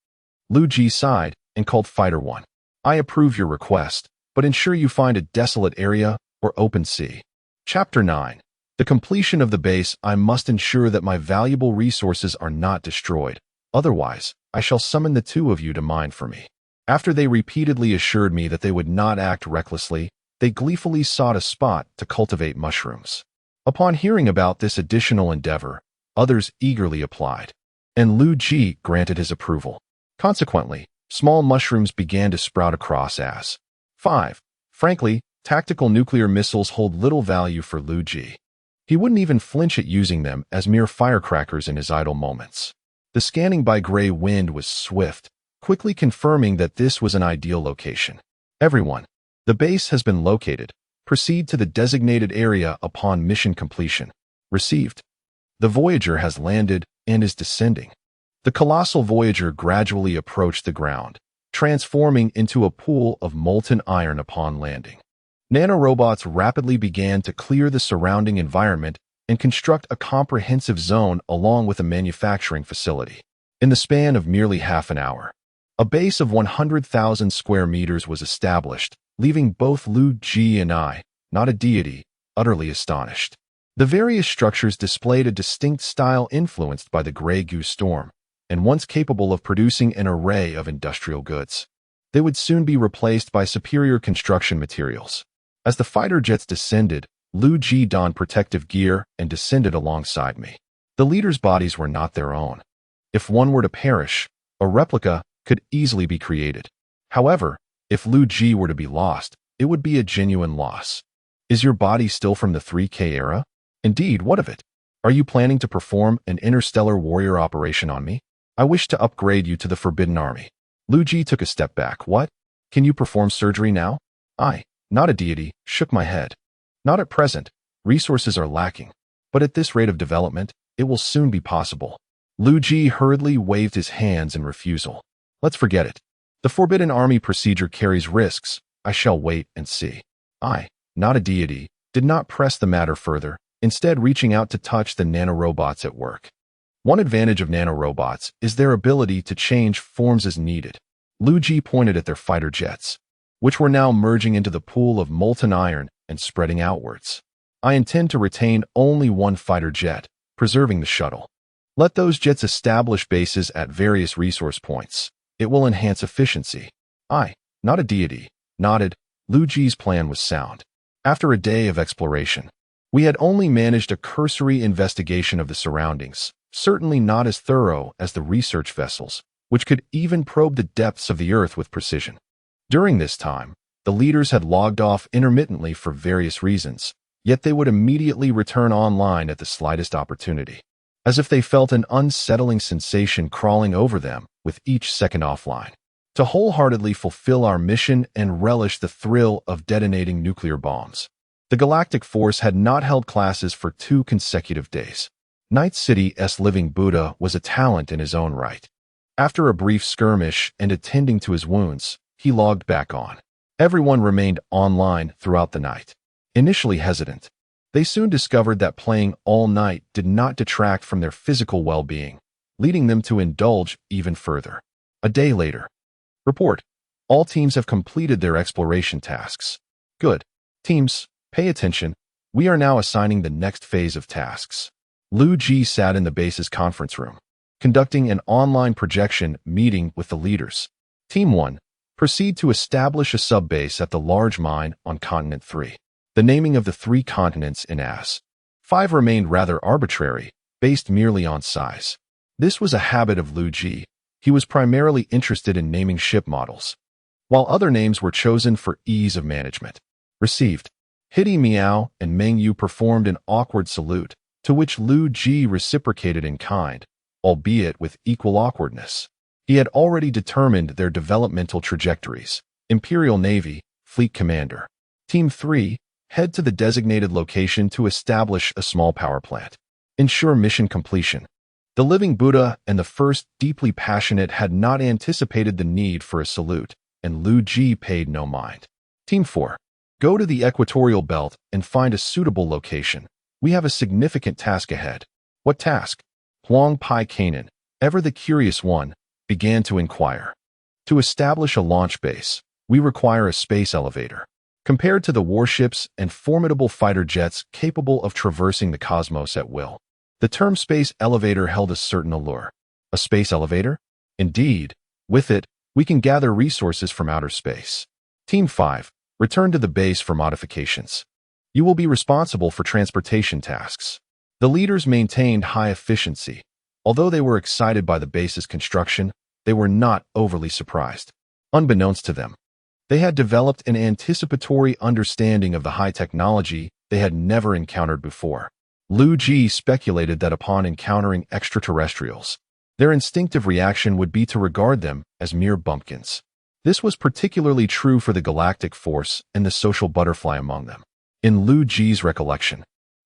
Liu Ji sighed and called Fighter 1. I approve your request, but ensure you find a desolate area or open sea. Chapter 9. The completion of the base. I must ensure that my valuable resources are not destroyed. Otherwise, I shall summon the two of you to mine for me. After they repeatedly assured me that they would not act recklessly, they gleefully sought a spot to cultivate mushrooms. Upon hearing about this additional endeavor, others eagerly applied, and Liu Ji granted his approval. Consequently, small mushrooms began to sprout across as. 5. Frankly, tactical nuclear missiles hold little value for Liu Ji. He wouldn't even flinch at using them as mere firecrackers in his idle moments. The scanning by Gray Wind was swift, quickly confirming that this was an ideal location. Everyone, the base has been located. Proceed to the designated area upon mission completion. Received. The Voyager has landed and is descending. The colossal Voyager gradually approached the ground, transforming into a pool of molten iron upon landing. Nanorobots rapidly began to clear the surrounding environment and construct a comprehensive zone along with a manufacturing facility. In the span of merely half an hour, a base of 100,000 square meters was established, leaving both Liu Ji and I, not a deity, utterly astonished. The various structures displayed a distinct style influenced by the Grey Goose Storm, and once capable of producing an array of industrial goods. They would soon be replaced by superior construction materials. As the fighter jets descended, Liu Ji donned protective gear and descended alongside me. The leaders' bodies were not their own. If one were to perish, a replica could easily be created. However, if Liu Ji were to be lost, it would be a genuine loss. Is your body still from the 3K era? Indeed, what of it? Are you planning to perform an interstellar warrior operation on me? I wish to upgrade you to the Forbidden Army. Liu Ji took a step back. What? Can you perform surgery now? I, not a deity, shook my head. Not at present. Resources are lacking. But at this rate of development, it will soon be possible. Liu Ji hurriedly waved his hands in refusal. Let's forget it. The Forbidden Army procedure carries risks. I shall wait and see. I, not a deity, did not press the matter further, instead reaching out to touch the nanorobots at work. One advantage of nanorobots is their ability to change forms as needed. Liu Ji pointed at their fighter jets, which were now merging into the pool of molten iron and spreading outwards. I intend to retain only one fighter jet, preserving the shuttle. Let those jets establish bases at various resource points. It will enhance efficiency. I, not a deity, nodded. Liu Ji's plan was sound. After a day of exploration, we had only managed a cursory investigation of the surroundings, certainly not as thorough as the research vessels, which could even probe the depths of the Earth with precision. During this time, the leaders had logged off intermittently for various reasons, yet they would immediately return online at the slightest opportunity, as if they felt an unsettling sensation crawling over them with each second offline. To wholeheartedly fulfill our mission and relish the thrill of detonating nuclear bombs, the Galactic Force had not held classes for 2 consecutive days. Night City's living Buddha was a talent in his own right. After a brief skirmish and attending to his wounds, he logged back on. Everyone remained online throughout the night. Initially hesitant, they soon discovered that playing all night did not detract from their physical well-being, leading them to indulge even further. A day later. Report. All teams have completed their exploration tasks. Good. Teams, pay attention. We are now assigning the next phase of tasks. Liu Ji sat in the base's conference room, conducting an online projection meeting with the leaders. Team 1, proceed to establish a sub-base at the large mine on Continent 3. The naming of the 3 continents in As. 5 remained rather arbitrary, based merely on size. This was a habit of Liu Ji. He was primarily interested in naming ship models, while other names were chosen for ease of management. Received. Hidi Miao and Meng Yu performed an awkward salute, to which Liu Ji reciprocated in kind, albeit with equal awkwardness. He had already determined their developmental trajectories. Imperial Navy, Fleet Commander. Team 3, head to the designated location to establish a small power plant. Ensure mission completion. The living Buddha and the first deeply passionate had not anticipated the need for a salute, and Liu Ji paid no mind. Team 4, go to the equatorial belt and find a suitable location. We have a significant task ahead. What task? Huang Pai Kanan, ever the curious one, began to inquire. To establish a launch base, we require a space elevator. Compared to the warships and formidable fighter jets capable of traversing the cosmos at will, the term space elevator held a certain allure. A space elevator? Indeed. With it, we can gather resources from outer space. Team 5, return to the base for modifications. You will be responsible for transportation tasks. The leaders maintained high efficiency. Although they were excited by the base's construction, they were not overly surprised. Unbeknownst to them, they had developed an anticipatory understanding of the high technology they had never encountered before. Liu Ji speculated that upon encountering extraterrestrials, their instinctive reaction would be to regard them as mere bumpkins. This was particularly true for the Galactic Force and the social butterfly among them. In Liu Ji's recollection,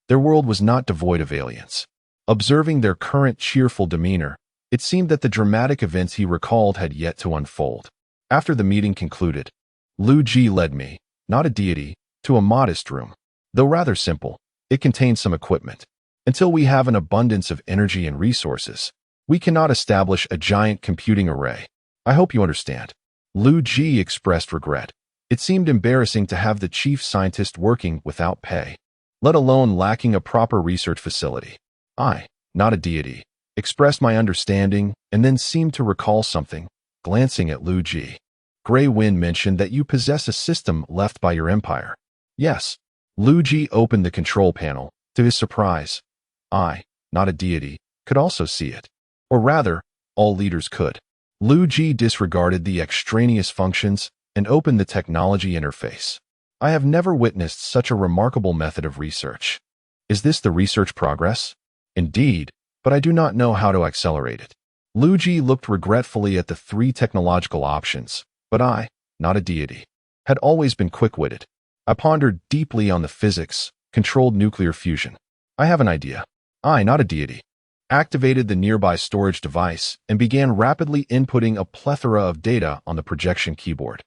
their world was not devoid of aliens. Observing their current cheerful demeanor, it seemed that the dramatic events he recalled had yet to unfold. After the meeting concluded, Liu Ji led me, not a deity, to a modest room. Though rather simple, it contained some equipment. Until we have an abundance of energy and resources, we cannot establish a giant computing array. I hope you understand. Liu Ji expressed regret. It seemed embarrassing to have the chief scientist working without pay, let alone lacking a proper research facility. I, not a deity, expressed my understanding and then seemed to recall something, glancing at Liu Ji. Grey Wind mentioned that you possess a system left by your empire. Yes. Liu Ji opened the control panel. To his surprise, I, not a deity, could also see it. Or rather, all leaders could. Liu Ji disregarded the extraneous functions and opened the technology interface. I have never witnessed such a remarkable method of research. Is this the research progress? Indeed, but I do not know how to accelerate it. Liu Ji looked regretfully at the 3 technological options, but I, not a deity, had always been quick-witted. I pondered deeply on the physics, controlled nuclear fusion. I have an idea. I, not a deity, activated the nearby storage device and began rapidly inputting a plethora of data on the projection keyboard.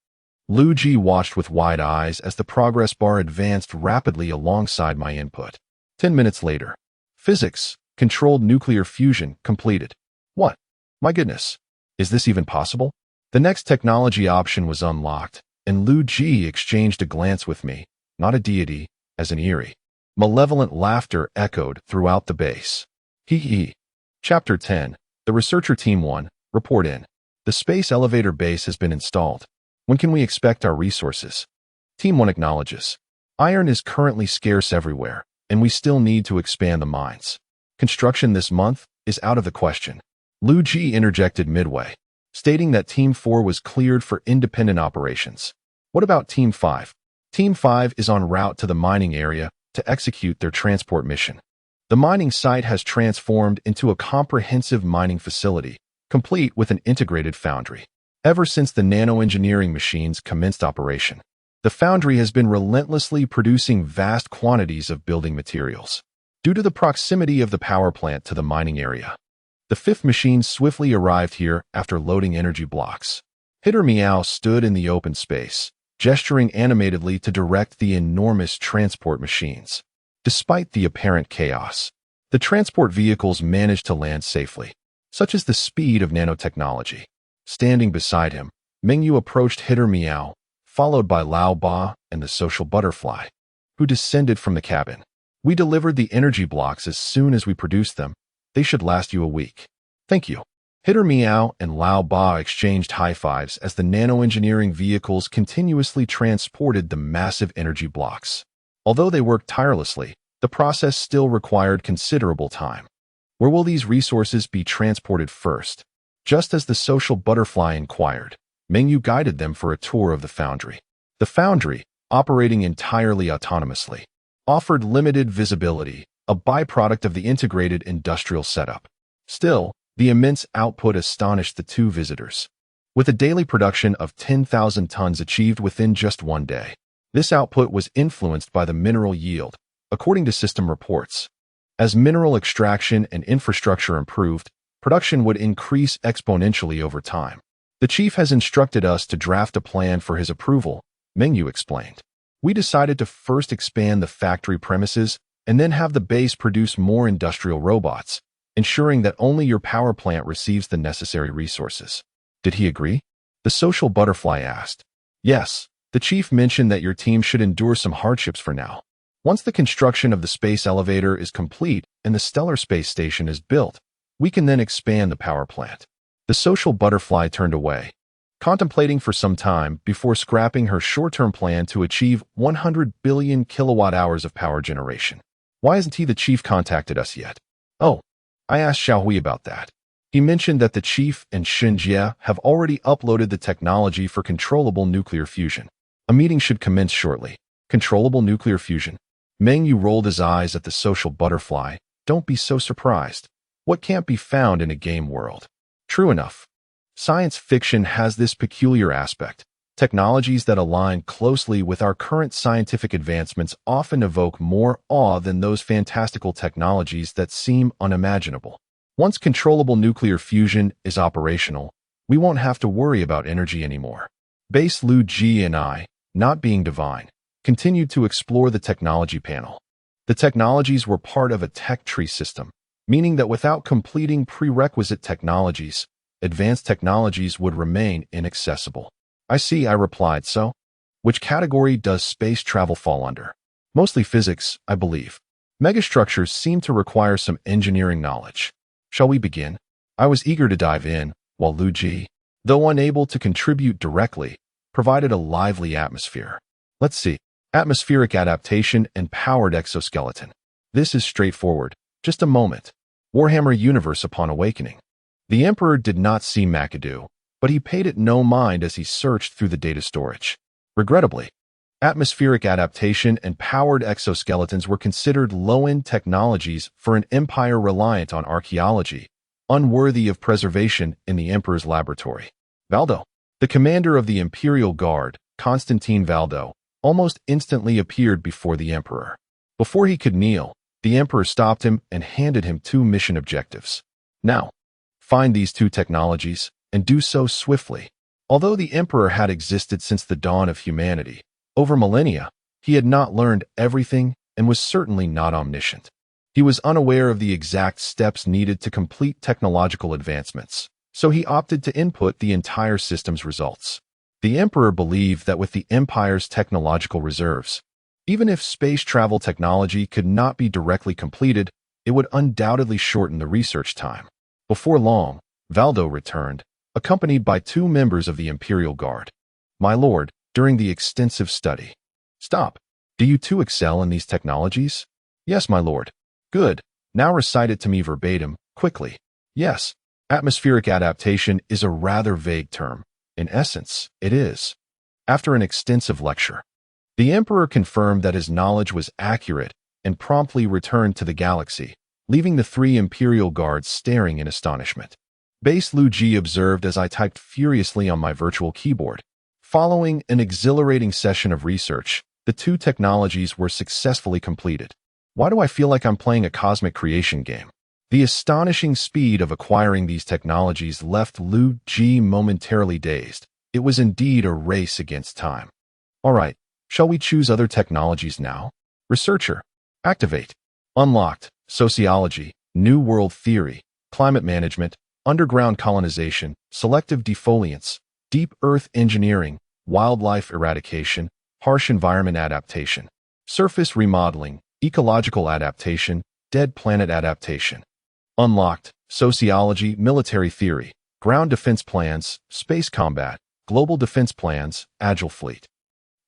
Liu Ji watched with wide eyes as the progress bar advanced rapidly alongside my input. 10 minutes later, physics, controlled nuclear fusion, completed. What? My goodness. Is this even possible? The next technology option was unlocked, and Liu Ji exchanged a glance with me, not a deity, as an eerie, malevolent laughter echoed throughout the base. Hee hee. Chapter 10. The Researcher Team 1, report in. The space elevator base has been installed. When can we expect our resources? Team 1 acknowledges. Iron is currently scarce everywhere, and we still need to expand the mines. Construction this month is out of the question. Liu Ji interjected midway, stating that Team 4 was cleared for independent operations. What about Team 5? Team 5 is en route to the mining area to execute their transport mission. The mining site has transformed into a comprehensive mining facility, complete with an integrated foundry. Ever since the nano-engineering machines commenced operation, the foundry has been relentlessly producing vast quantities of building materials. Due to the proximity of the power plant to the mining area, the 5th machine swiftly arrived here after loading energy blocks. Hitter Meow stood in the open space, gesturing animatedly to direct the enormous transport machines. Despite the apparent chaos, the transport vehicles managed to land safely. Such is the speed of nanotechnology. Standing beside him, Mengyu approached Hitter Meow, followed by Lao Ba and the social butterfly, who descended from the cabin. We delivered the energy blocks as soon as we produced them. They should last you a week. Thank you. Hitter Meow and Lao Ba exchanged high fives as the nano-engineering vehicles continuously transported the massive energy blocks. Although they worked tirelessly, the process still required considerable time. Where will these resources be transported first? Just as the social butterfly inquired, Mengyu guided them for a tour of the foundry. The foundry, operating entirely autonomously, offered limited visibility, a byproduct of the integrated industrial setup. Still, the immense output astonished the 2 visitors. With a daily production of 10,000 tons achieved within just 1 day, this output was influenced by the mineral yield, according to system reports. As mineral extraction and infrastructure improved, production would increase exponentially over time. The chief has instructed us to draft a plan for his approval, Mengyu explained. We decided to first expand the factory premises and then have the base produce more industrial robots, ensuring that only your power plant receives the necessary resources. Did he agree? The social butterfly asked. Yes, the chief mentioned that your team should endure some hardships for now. Once the construction of the space elevator is complete and the stellar space station is built, we can then expand the power plant. The social butterfly turned away, contemplating for some time before scrapping her short-term plan to achieve 100 billion kilowatt-hours of power generation. Why hasn't the chief contacted us yet? Oh, I asked Xiaohui about that. He mentioned that the chief and Xinjie have already uploaded the technology for controllable nuclear fusion. A meeting should commence shortly. Controllable nuclear fusion. Mengyu rolled his eyes at the social butterfly. Don't be so surprised. What can't be found in a game world? True enough. Science fiction has this peculiar aspect. Technologies that align closely with our current scientific advancements often evoke more awe than those fantastical technologies that seem unimaginable. Once controllable nuclear fusion is operational, we won't have to worry about energy anymore. Base Liu Ji and I, not being divine, continued to explore the technology panel. The technologies were part of a tech tree system, meaning that without completing prerequisite technologies, advanced technologies would remain inaccessible. I see, I replied. So, which category does space travel fall under? Mostly physics, I believe. Megastructures seem to require some engineering knowledge. Shall we begin? I was eager to dive in, while Liu Ji, though unable to contribute directly, provided a lively atmosphere. Let's see. Atmospheric adaptation and powered exoskeleton. This is straightforward. Just a moment. Warhammer universe upon awakening. The Emperor did not see McAdoo, but he paid it no mind as he searched through the data storage. Regrettably, atmospheric adaptation and powered exoskeletons were considered low-end technologies for an empire reliant on archaeology, unworthy of preservation in the Emperor's laboratory. Valdo, the commander of the Imperial Guard, Constantine Valdo, almost instantly appeared before the Emperor. Before he could kneel, the Emperor stopped him and handed him 2 mission objectives. Now, find these 2 technologies, and do so swiftly. Although the Emperor had existed since the dawn of humanity, over millennia, he had not learned everything and was certainly not omniscient. He was unaware of the exact steps needed to complete technological advancements, so he opted to input the entire system's results. The Emperor believed that with the Empire's technological reserves, even if space travel technology could not be directly completed, it would undoubtedly shorten the research time. Before long, Valdo returned, accompanied by 2 members of the Imperial Guard. My lord, during the extensive study. Stop. Do you 2 excel in these technologies? Yes, my lord. Good. Now recite it to me verbatim, quickly. Yes. Atmospheric adaptation is a rather vague term. In essence, it is. After an extensive lecture, the Emperor confirmed that his knowledge was accurate and promptly returned to the galaxy, leaving the 3 Imperial Guards staring in astonishment. Base Liu Ji observed as I typed furiously on my virtual keyboard. Following an exhilarating session of research, the 2 technologies were successfully completed. Why do I feel like I'm playing a cosmic creation game? The astonishing speed of acquiring these technologies left Liu Ji momentarily dazed. It was indeed a race against time. All right, shall we choose other technologies now? Researcher. Activate. Unlocked. Sociology, New World Theory, Climate Management, Underground Colonization, Selective Defoliants, Deep Earth Engineering, Wildlife Eradication, Harsh Environment Adaptation, Surface Remodeling, Ecological Adaptation, Dead Planet Adaptation. Unlocked, Sociology, Military Theory, Ground Defense Plans, Space Combat, Global Defense Plans, Agile Fleet.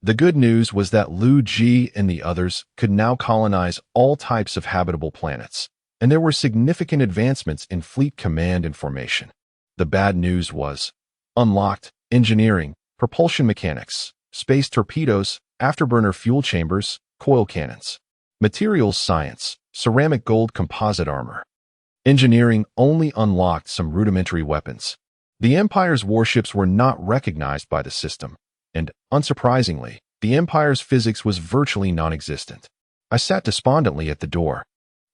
The good news was that Liu Ji and the others could now colonize all types of habitable planets, and there were significant advancements in fleet command and formation. The bad news was unlocked engineering, propulsion mechanics, space torpedoes, afterburner fuel chambers, coil cannons, materials science, ceramic gold composite armor. Engineering only unlocked some rudimentary weapons. The Empire's warships were not recognized by the system, and, unsurprisingly, the Empire's physics was virtually non-existent. I sat despondently at the door,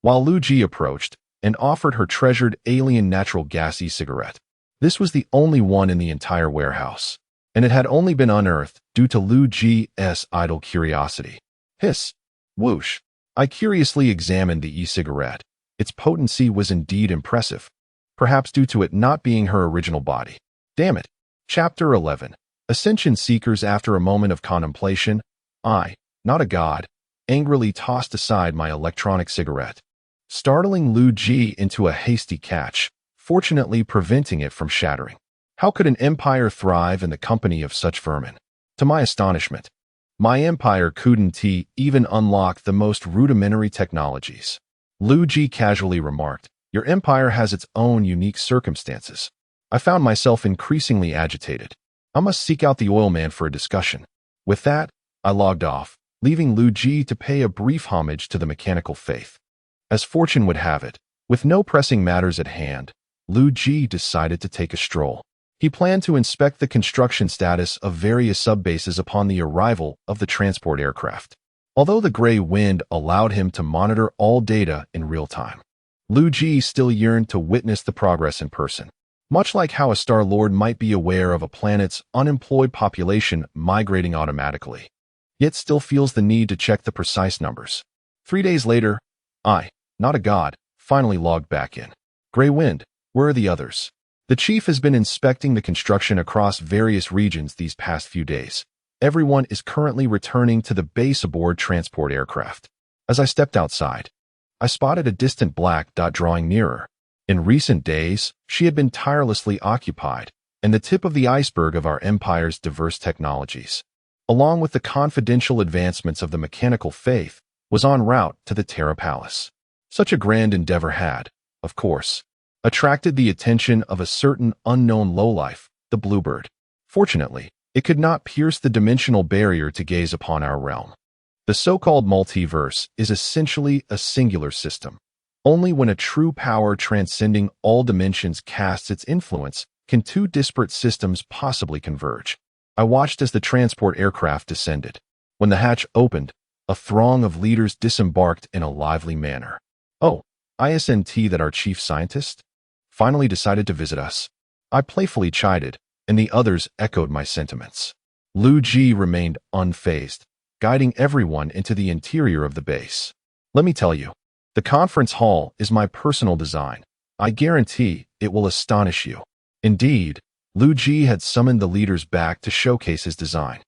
while Liu Ji approached and offered her treasured alien natural gas e-cigarette. This was the only one in the entire warehouse, and it had only been unearthed due to Liu Ji's idle curiosity. Hiss. Whoosh. I curiously examined the e-cigarette. Its potency was indeed impressive, perhaps due to it not being her original body. Damn it. Chapter 11. Ascension Seekers. After a moment of contemplation, I, not a god, angrily tossed aside my electronic cigarette, startling Liu Ji into a hasty catch, fortunately preventing it from shattering. How could an empire thrive in the company of such vermin? To my astonishment, my empire couldn't even unlock the most rudimentary technologies. Liu Ji casually remarked, "Your empire has its own unique circumstances." I found myself increasingly agitated. I must seek out the oil man for a discussion. With that, I logged off, leaving Liu Ji to pay a brief homage to the mechanical faith. As fortune would have it, with no pressing matters at hand, Liu Ji decided to take a stroll. He planned to inspect the construction status of various subbases upon the arrival of the transport aircraft. Although the gray wind allowed him to monitor all data in real time, Liu Ji still yearned to witness the progress in person. Much like how a Star Lord might be aware of a planet's unemployed population migrating automatically, yet still feels the need to check the precise numbers. 3 days later, I, not a god, finally logged back in. Gray wind, where are the others? The chief has been inspecting the construction across various regions these past few days. Everyone is currently returning to the base aboard transport aircraft. As I stepped outside, I spotted a distant black dot drawing nearer. In recent days, she had been tirelessly occupied, and the tip of the iceberg of our empire's diverse technologies, along with the confidential advancements of the mechanical faith, was en route to the Terra Palace. Such a grand endeavor had, of course, attracted the attention of a certain unknown lowlife, the Bluebird. Fortunately, it could not pierce the dimensional barrier to gaze upon our realm. The so-called multiverse is essentially a singular system. Only when a true power transcending all dimensions casts its influence can two disparate systems possibly converge. I watched as the transport aircraft descended. When the hatch opened, a throng of leaders disembarked in a lively manner. Oh, ISNT that our chief scientist finally decided to visit us. I playfully chided, and the others echoed my sentiments. Liu Ji remained unfazed, guiding everyone into the interior of the base. Let me tell you, the conference hall is my personal design. I guarantee it will astonish you. Indeed, Liu Ji had summoned the leaders back to showcase his design.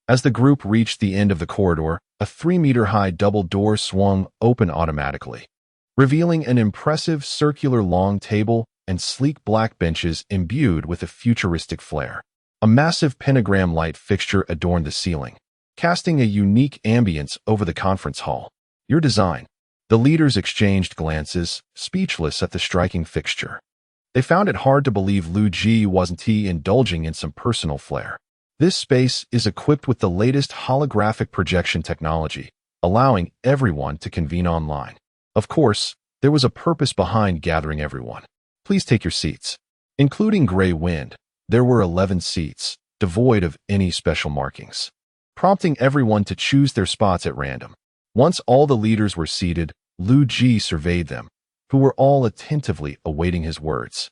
As the group reached the end of the corridor, a 3-meter-high double door swung open automatically, revealing an impressive circular long table and sleek black benches imbued with a futuristic flair. A massive pentagram light fixture adorned the ceiling, casting a unique ambience over the conference hall. Your design. The leaders exchanged glances, speechless at the striking fixture. They found it hard to believe Liu Ji wasn't indulging in some personal flair. This space is equipped with the latest holographic projection technology, allowing everyone to convene online. Of course, there was a purpose behind gathering everyone. Please take your seats. Including Gray Wind, there were 11 seats, devoid of any special markings, prompting everyone to choose their spots at random. Once all the leaders were seated, Liu Ji surveyed them, who were all attentively awaiting his words.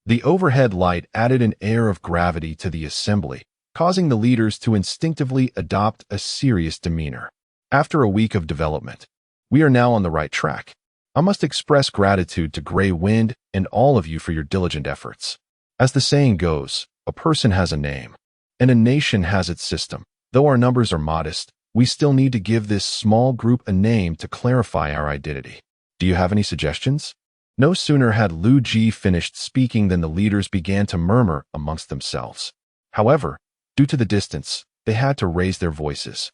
The overhead light added an air of gravity to the assembly, causing the leaders to instinctively adopt a serious demeanor. After a week of development, we are now on the right track. I must express gratitude to Gray Wind and all of you for your diligent efforts. As the saying goes, a person has a name, and a nation has its system. Though our numbers are modest, we still need to give this small group a name to clarify our identity. Do you have any suggestions? No sooner had Liu Ji finished speaking than the leaders began to murmur amongst themselves. However, due to the distance, they had to raise their voices,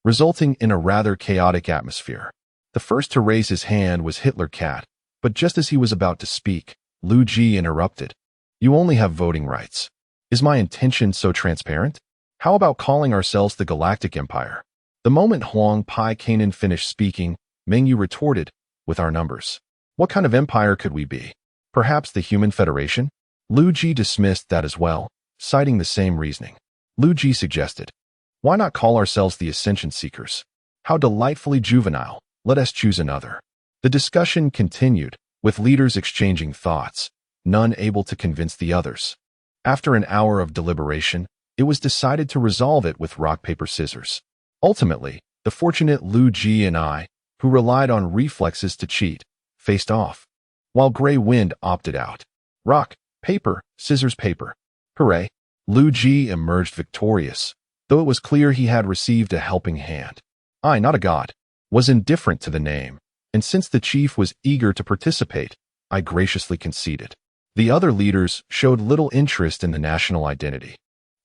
resulting in a rather chaotic atmosphere. The first to raise his hand was Hitler Cat, but just as he was about to speak, Liu Ji interrupted. You only have voting rights. Is my intention so transparent? How about calling ourselves the Galactic Empire? The moment Huang Pai Kanan finished speaking, Mengyu retorted, with our numbers, what kind of empire could we be? Perhaps the Human Federation? Liu Ji dismissed that as well, citing the same reasoning. Liu Ji suggested, why not call ourselves the Ascension Seekers? How delightfully juvenile. Let us choose another. The discussion continued, with leaders exchanging thoughts, none able to convince the others. After an hour of deliberation, it was decided to resolve it with rock, paper, scissors. Ultimately, the fortunate Liu Ji and I, who relied on reflexes to cheat, faced off, while Gray Wind opted out. Rock, paper, scissors, paper. Hooray! Liu Ji emerged victorious, though it was clear he had received a helping hand. I, not a god, was indifferent to the name, and since the chief was eager to participate, I graciously conceded. The other leaders showed little interest in the national identity,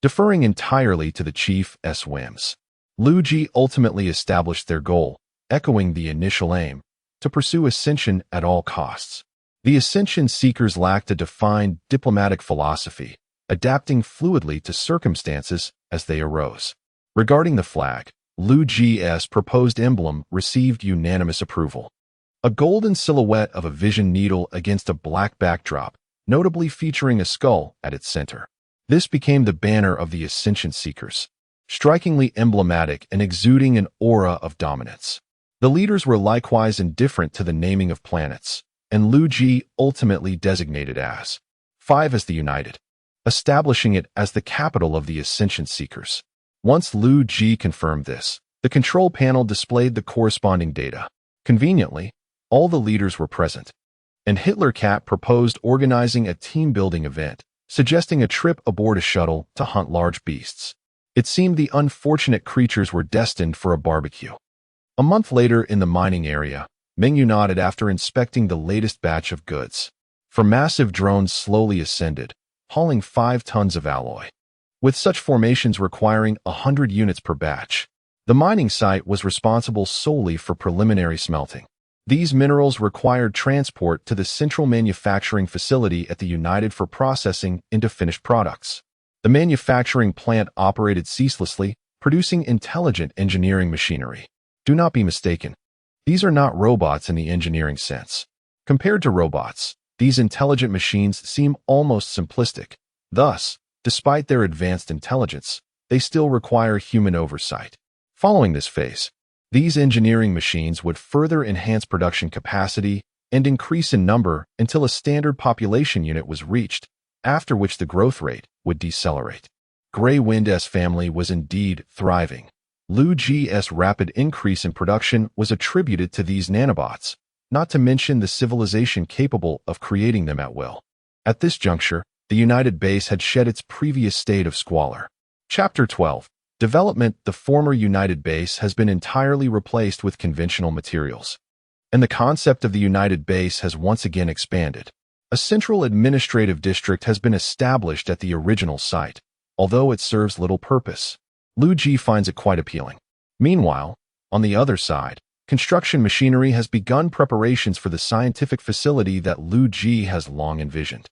deferring entirely to the chief's whims. Liu Ji ultimately established their goal, echoing the initial aim, to pursue ascension at all costs. The Ascension Seekers lacked a defined diplomatic philosophy, adapting fluidly to circumstances as they arose. Regarding the flag, Liu Ji's proposed emblem received unanimous approval. A golden silhouette of a vision needle against a black backdrop, notably featuring a skull at its center. This became the banner of the Ascendant Seekers, strikingly emblematic and exuding an aura of dominance. The leaders were likewise indifferent to the naming of planets, and Liu Ji ultimately designated as 5 as the United, establishing it as the capital of the Ascension Seekers. Once Liu Ji confirmed this, the control panel displayed the corresponding data. Conveniently, all the leaders were present, and Hitler Cat proposed organizing a team-building event, suggesting a trip aboard a shuttle to hunt large beasts. It seemed the unfortunate creatures were destined for a barbecue. A month later in the mining area, Mengyu nodded after inspecting the latest batch of goods. For massive drones slowly ascended, hauling 5 tons of alloy. With such formations requiring 100 units per batch, the mining site was responsible solely for preliminary smelting. These minerals required transport to the central manufacturing facility at the United for processing into finished products. The manufacturing plant operated ceaselessly, producing intelligent engineering machinery. Do not be mistaken. These are not robots in the engineering sense. Compared to robots, these intelligent machines seem almost simplistic. Thus, despite their advanced intelligence, they still require human oversight. Following this phase, these engineering machines would further enhance production capacity and increase in number until a standard population unit was reached, after which the growth rate would decelerate. Grey Wind's family was indeed thriving. Liu Ji's rapid increase in production was attributed to these nanobots, not to mention the civilization capable of creating them at will. At this juncture, the United Base had shed its previous state of squalor. Chapter 12. Development. The former United Base has been entirely replaced with conventional materials, and the concept of the United Base has once again expanded. A central administrative district has been established at the original site, although it serves little purpose. Liu Ji finds it quite appealing. Meanwhile, on the other side, construction machinery has begun preparations for the scientific facility that Liu Ji has long envisioned.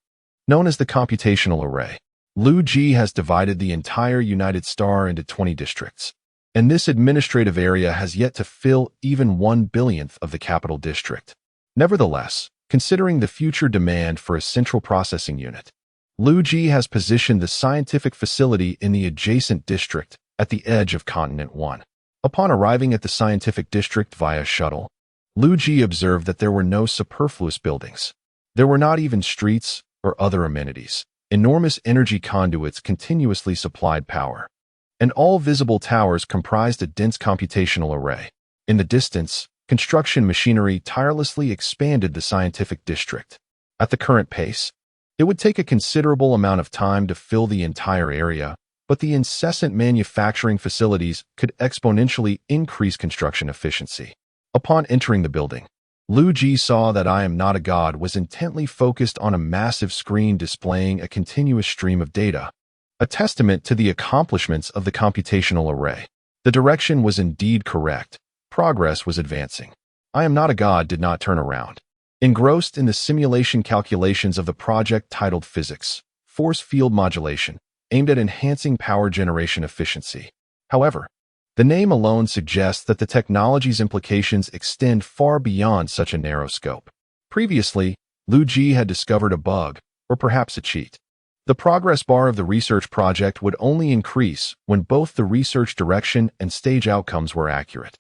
Known as the computational array, Liu Ji has divided the entire United Star into 20 districts, and this administrative area has yet to fill even 1/1,000,000th of the capital district. Nevertheless, considering the future demand for a central processing unit, Liu Ji has positioned the scientific facility in the adjacent district at the edge of Continent 1. Upon arriving at the scientific district via shuttle, Liu Ji observed that there were no superfluous buildings. There were not even streets or other amenities. Enormous energy conduits continuously supplied power, and all visible towers comprised a dense computational array. In the distance, construction machinery tirelessly expanded the scientific district. At the current pace, it would take a considerable amount of time to fill the entire area, but the incessant manufacturing facilities could exponentially increase construction efficiency. Upon entering the building, Liu Ji saw that I Am Not a God was intently focused on a massive screen displaying a continuous stream of data, a testament to the accomplishments of the computational array. The direction was indeed correct. Progress was advancing. I Am Not a God did not turn around. Engrossed in the simulation calculations of the project titled Physics, Force Field Modulation, aimed at enhancing power generation efficiency. However, the name alone suggests that the technology's implications extend far beyond such a narrow scope. Previously, Liu Ji had discovered a bug, or perhaps a cheat. The progress bar of the research project would only increase when both the research direction and stage outcomes were accurate.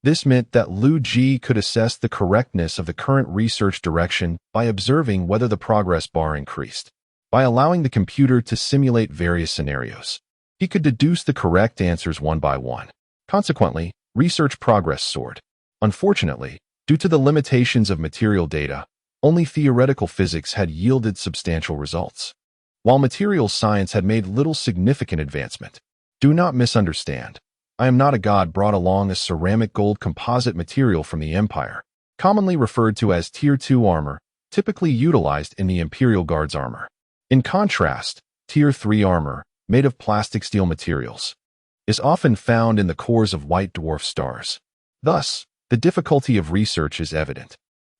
This meant that Liu Ji could assess the correctness of the current research direction by observing whether the progress bar increased. By allowing the computer to simulate various scenarios, he could deduce the correct answers one by one. Consequently, research progress soared. Unfortunately, due to the limitations of material data, only theoretical physics had yielded substantial results, while materials science had made little significant advancement. Do not misunderstand. I Am Not a God brought along a ceramic gold composite material from the Empire, commonly referred to as Tier 2 armor, typically utilized in the Imperial Guard's armor. In contrast, Tier 3 armor, made of plastic steel materials, is often found in the cores of white dwarf stars. Thus, the difficulty of research is evident,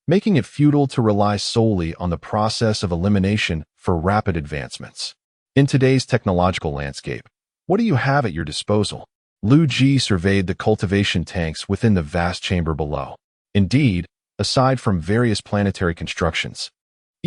making it futile to rely solely on the process of elimination for rapid advancements. In today's technological landscape, what do you have at your disposal? Liu Ji surveyed the cultivation tanks within the vast chamber below. Indeed, aside from various planetary constructions,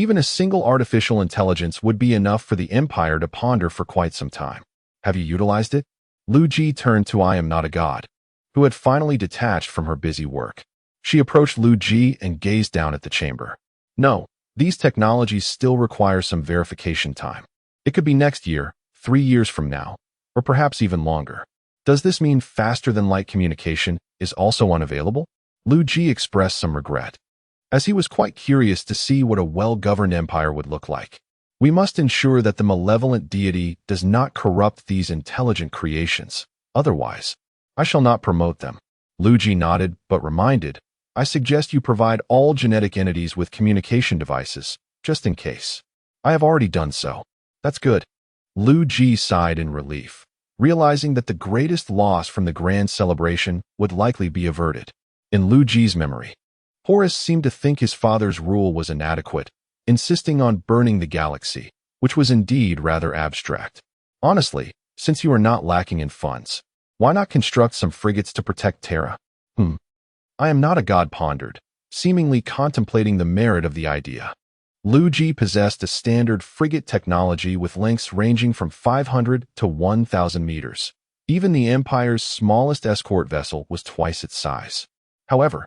Even a single artificial intelligence would be enough for the Empire to ponder for quite some time. Have you utilized it? Liu Ji turned to I am not a god, who had finally detached from her busy work. She approached Liu Ji and gazed down at the chamber. No, these technologies still require some verification time. It could be next year, 3 years from now, or perhaps even longer. Does this mean faster-than-light communication is also unavailable? Liu Ji expressed some regret, as he was quite curious to see what a well-governed empire would look like. We must ensure that the malevolent deity does not corrupt these intelligent creations. Otherwise, I shall not promote them. Liu Ji nodded, but reminded, I suggest you provide all genetic entities with communication devices, just in case. I have already done so. That's good. Liu Ji sighed in relief, realizing that the greatest loss from the grand celebration would likely be averted. In Liu Ji's memory, Horus seemed to think his father's rule was inadequate, insisting on burning the galaxy, which was indeed rather abstract. Honestly, since you are not lacking in funds, why not construct some frigates to protect Terra? I am not a god, pondered, seemingly contemplating the merit of the idea. Liu Ji possessed a standard frigate technology with lengths ranging from 500 to 1,000 meters. Even the Empire's smallest escort vessel was twice its size. However,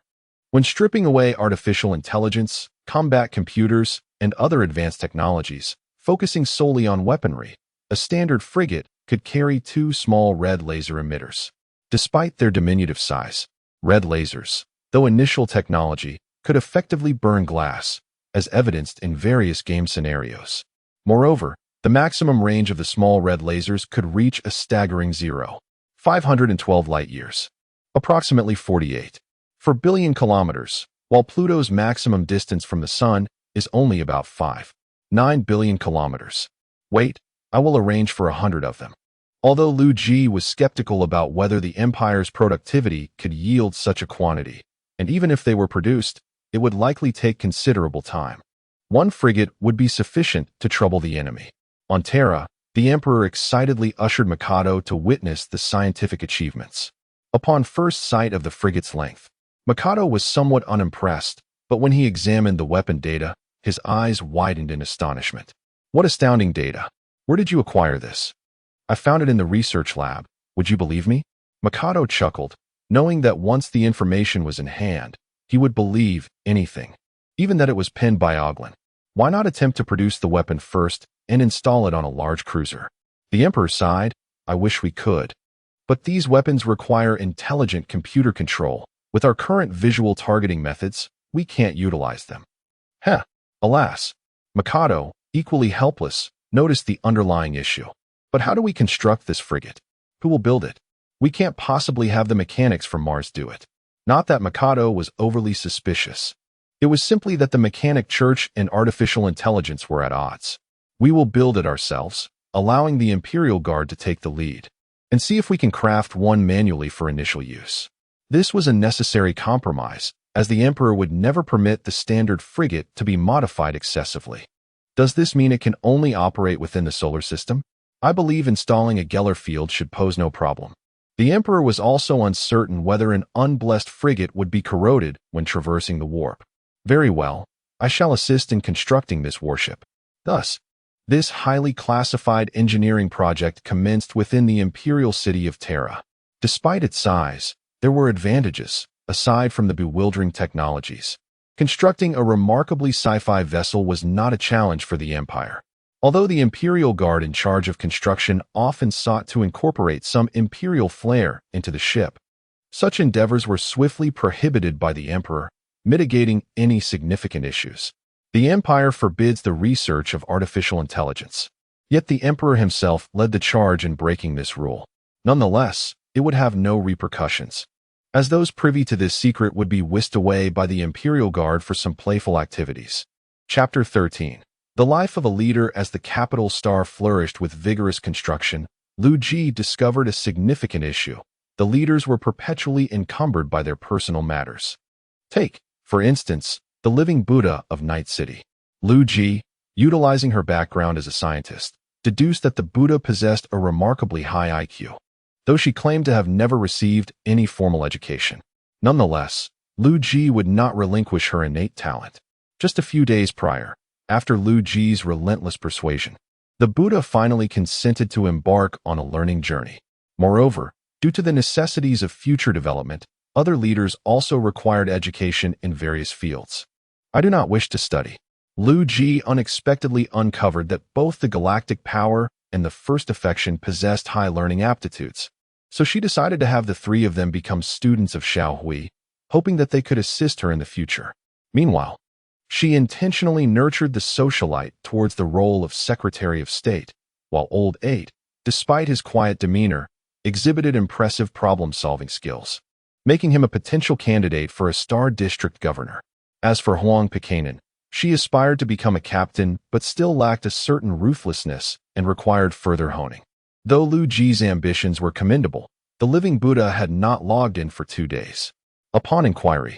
when stripping away artificial intelligence, combat computers, and other advanced technologies, focusing solely on weaponry, a standard frigate could carry 2 small red laser emitters. Despite their diminutive size, red lasers, though initial technology, could effectively burn glass, as evidenced in various game scenarios. Moreover, the maximum range of the small red lasers could reach a staggering 512 light-years, approximately 48, per billion kilometers, while Pluto's maximum distance from the Sun is only about 9 billion kilometers. Wait, I will arrange for 100 of them. Although Liu Ji was skeptical about whether the Empire's productivity could yield such a quantity, and even if they were produced, it would likely take considerable time. 1 frigate would be sufficient to trouble the enemy. On Terra, the Emperor excitedly ushered Mikado to witness the scientific achievements. Upon first sight of the frigate's length, Mikado was somewhat unimpressed, but when he examined the weapon data, his eyes widened in astonishment. What astounding data! Where did you acquire this? I found it in the research lab. Would you believe me? Mikado chuckled, knowing that once the information was in hand, he would believe anything, even that it was penned by Oglin. Why not attempt to produce the weapon first and install it on a large cruiser? The Emperor sighed, I wish we could. But these weapons require intelligent computer control. With our current visual targeting methods, we can't utilize them. Alas. Mikado, equally helpless, noticed the underlying issue. But how do we construct this frigate? Who will build it? We can't possibly have the mechanics from Mars do it. Not that Mikado was overly suspicious. It was simply that the mechanic church and artificial intelligence were at odds. We will build it ourselves, allowing the Imperial Guard to take the lead, and see if we can craft one manually for initial use. This was a necessary compromise, as the Emperor would never permit the standard frigate to be modified excessively. Does this mean it can only operate within the solar system? I believe installing a Geller field should pose no problem. The Emperor was also uncertain whether an unblessed frigate would be corroded when traversing the warp. Very well, I shall assist in constructing this warship. Thus, this highly classified engineering project commenced within the imperial city of Terra. Despite its size, there were advantages, aside from the bewildering technologies. Constructing a remarkably sci-fi vessel was not a challenge for the Empire. Although the Imperial Guard in charge of construction often sought to incorporate some Imperial flair into the ship, such endeavors were swiftly prohibited by the Emperor, mitigating any significant issues. The Empire forbids the research of artificial intelligence. Yet the Emperor himself led the charge in breaking this rule. Nonetheless, it would have no repercussions, as those privy to this secret would be whisked away by the Imperial Guard for some playful activities. Chapter 13. The life of a leader. As the capital star flourished with vigorous construction, Liu Ji discovered a significant issue. The leaders were perpetually encumbered by their personal matters. Take, for instance, the living Buddha of Night City. Liu Ji, utilizing her background as a scientist, deduced that the Buddha possessed a remarkably high IQ, though she claimed to have never received any formal education. Nonetheless, Liu Ji would not relinquish her innate talent. Just a few days prior, After Liu Ji's relentless persuasion, the Buddha finally consented to embark on a learning journey. Moreover, due to the necessities of future development, other leaders also required education in various fields. I do not wish to study. Liu Ji unexpectedly uncovered that both the galactic power and the first affection possessed high learning aptitudes. So she decided to have the three of them become students of Xiao Hui, hoping that they could assist her in the future. Meanwhile, she intentionally nurtured the socialite towards the role of Secretary of State, while Old 8, despite his quiet demeanor, exhibited impressive problem-solving skills, making him a potential candidate for a Star District governor. As for Huang Pikanen, she aspired to become a captain but still lacked a certain ruthlessness and required further honing. Though Liu Ji's ambitions were commendable, the living Buddha had not logged in for 2 days. Upon inquiry,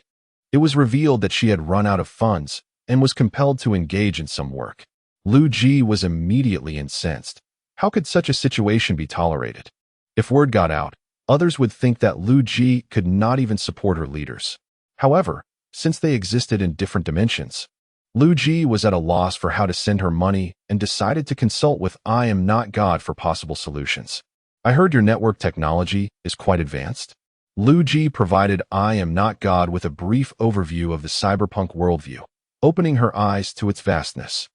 it was revealed that she had run out of funds and was compelled to engage in some work. Liu Ji was immediately incensed. How could such a situation be tolerated? If word got out, others would think that Liu Ji could not even support her leaders. However, since they existed in different dimensions, Liu Ji was at a loss for how to send her money and decided to consult with I Am Not God for possible solutions. I heard your network technology is quite advanced. Liu Ji provided I Am Not God with a brief overview of the cyberpunk worldview, opening her eyes to its vastness.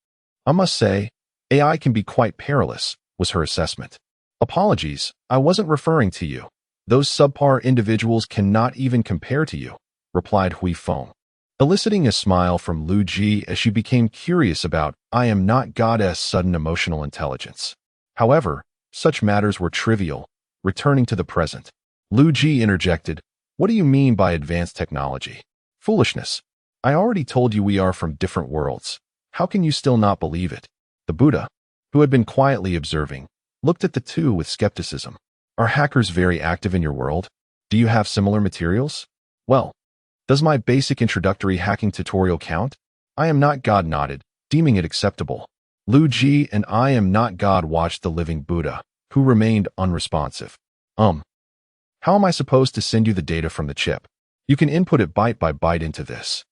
I must say, AI can be quite perilous, was her assessment. Apologies, I wasn't referring to you. Those subpar individuals cannot even compare to you, replied Hui Feng, eliciting a smile from Liu Ji as she became curious about I Am Not God's sudden emotional intelligence. However, such matters were trivial. Returning to the present, Liu Ji interjected, "What do you mean by advanced technology?" "Foolishness. I already told you we are from different worlds. How can you still not believe it?" The Buddha, who had been quietly observing, looked at the two with skepticism. "Are hackers very active in your world? Do you have similar materials?" "Well, does my basic introductory hacking tutorial count?" I Am Not God nodded, deeming it acceptable. Liu Ji and I Am Not God watched the living Buddha, who remained unresponsive. How am I supposed to send you the data from the chip? You can input it byte by byte into this."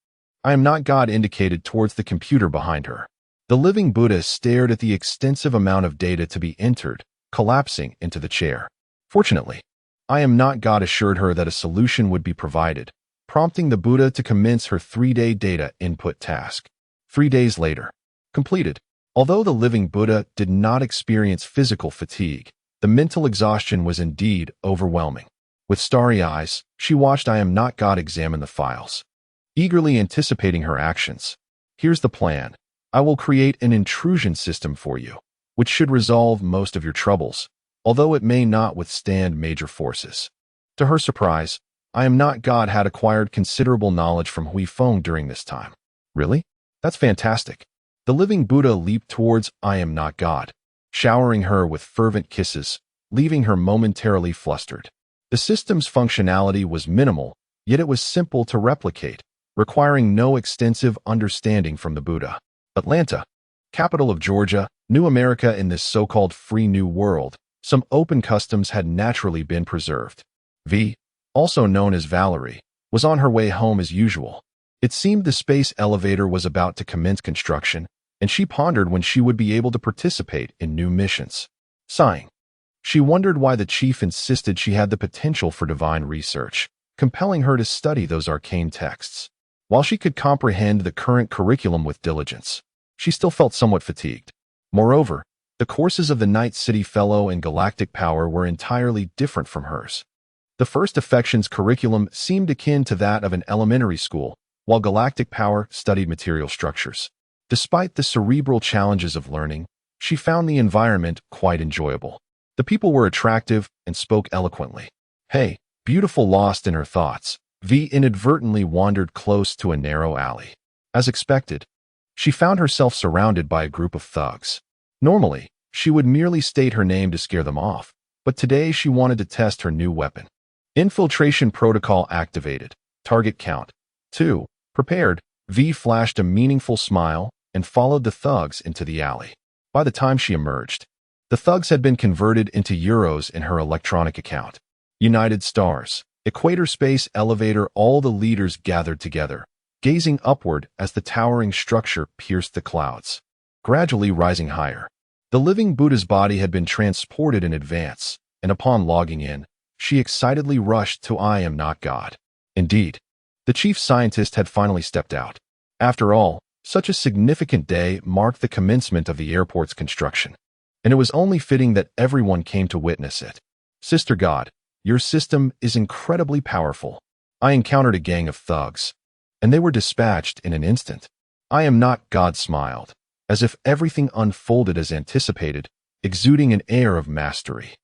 I Am Not God indicated towards the computer behind her. The living Buddha stared at the extensive amount of data to be entered, collapsing into the chair. Fortunately, I Am Not God assured her that a solution would be provided, prompting the Buddha to commence her 3-day data input task. 3 days later, completed. Although the living Buddha did not experience physical fatigue, the mental exhaustion was indeed overwhelming. With starry eyes, she watched I Am Not God examine the files, eagerly anticipating her actions. "Here's the plan. I will create an intrusion system for you, which should resolve most of your troubles, although it may not withstand major forces." To her surprise, I Am Not God had acquired considerable knowledge from Hui Feng during this time. "Really? That's fantastic." The living Buddha leaped towards I Am Not God, showering her with fervent kisses, leaving her momentarily flustered. The system's functionality was minimal, yet it was simple to replicate, requiring no extensive understanding from the Buddha. Atlanta, capital of Georgia, New America. In this so-called free new world, some open customs had naturally been preserved. V, also known as Valerie, was on her way home as usual. It seemed the space elevator was about to commence construction, and she pondered when she would be able to participate in new missions. Sighing, she wondered why the chief insisted she had the potential for divine research, compelling her to study those arcane texts. While she could comprehend the current curriculum with diligence, she still felt somewhat fatigued. Moreover, the courses of the Night City Fellow and Galactic Power were entirely different from hers. The First Affection's curriculum seemed akin to that of an elementary school, while Galactic Power studied material structures. Despite the cerebral challenges of learning, she found the environment quite enjoyable. The people were attractive and spoke eloquently. Hey, beautiful. Lost in her thoughts, V inadvertently wandered close to a narrow alley. As expected, she found herself surrounded by a group of thugs. Normally, she would merely state her name to scare them off, but today she wanted to test her new weapon. Infiltration protocol activated. Target count 2. Prepared. V flashed a meaningful smile and followed the thugs into the alley. By the time she emerged, the thugs had been converted into euros in her electronic account. United Stars, Equator Space Elevator. All the leaders gathered together, gazing upward as the towering structure pierced the clouds, gradually rising higher. The living Buddha's body had been transported in advance, and upon logging in, she excitedly rushed to I am not God. Indeed, the chief scientist had finally stepped out. After all, such a significant day marked the commencement of the airport's construction, and it was only fitting that everyone came to witness it. Sister God, your system is incredibly powerful. I encountered a gang of thugs, and they were dispatched in an instant. I am not God smiled, as if everything unfolded as anticipated, exuding an air of mastery.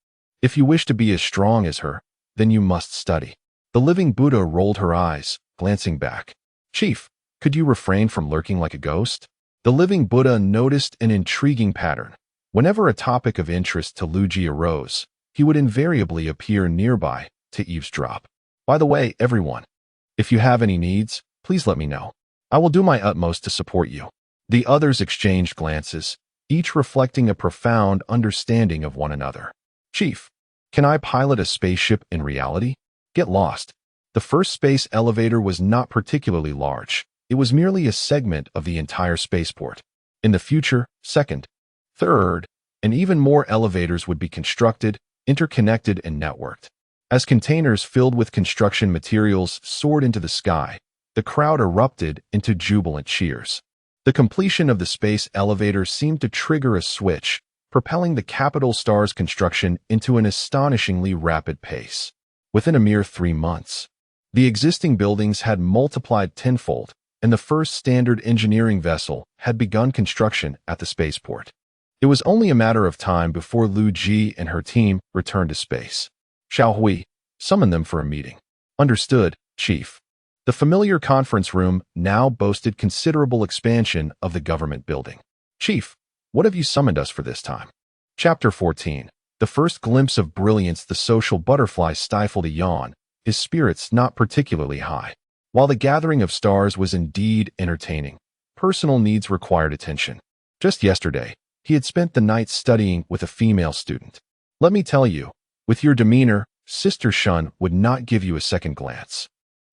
If you wish to be as strong as her, then you must study. The living Buddha rolled her eyes, glancing back. Chief, could you refrain from lurking like a ghost? The living Buddha noticed an intriguing pattern. Whenever a topic of interest to Liu Ji arose, he would invariably appear nearby to eavesdrop. By the way, everyone, if you have any needs, please let me know. I will do my utmost to support you. The others exchanged glances, each reflecting a profound understanding of one another. Chief, can I pilot a spaceship in reality? Get lost. The first space elevator was not particularly large. It was merely a segment of the entire spaceport. In the future, second, third, and even more elevators would be constructed, interconnected, and networked. As containers filled with construction materials soared into the sky, the crowd erupted into jubilant cheers. The completion of the space elevator seemed to trigger a switch, propelling the capital star's construction into an astonishingly rapid pace. Within a mere 3 months, the existing buildings had multiplied tenfold, and the first standard engineering vessel had begun construction at the spaceport. It was only a matter of time before Liu Ji and her team returned to space. Xiao Hui, summon them for a meeting. Understood, Chief. The familiar conference room now boasted considerable expansion of the government building. Chief, what have you summoned us for this time? Chapter 14. The first glimpse of brilliance. The social butterfly stifled a yawn, his spirits not particularly high. While the gathering of stars was indeed entertaining, personal needs required attention. Just yesterday, he had spent the night studying with a female student. Let me tell you, with your demeanor, Sister Shun would not give you a second glance.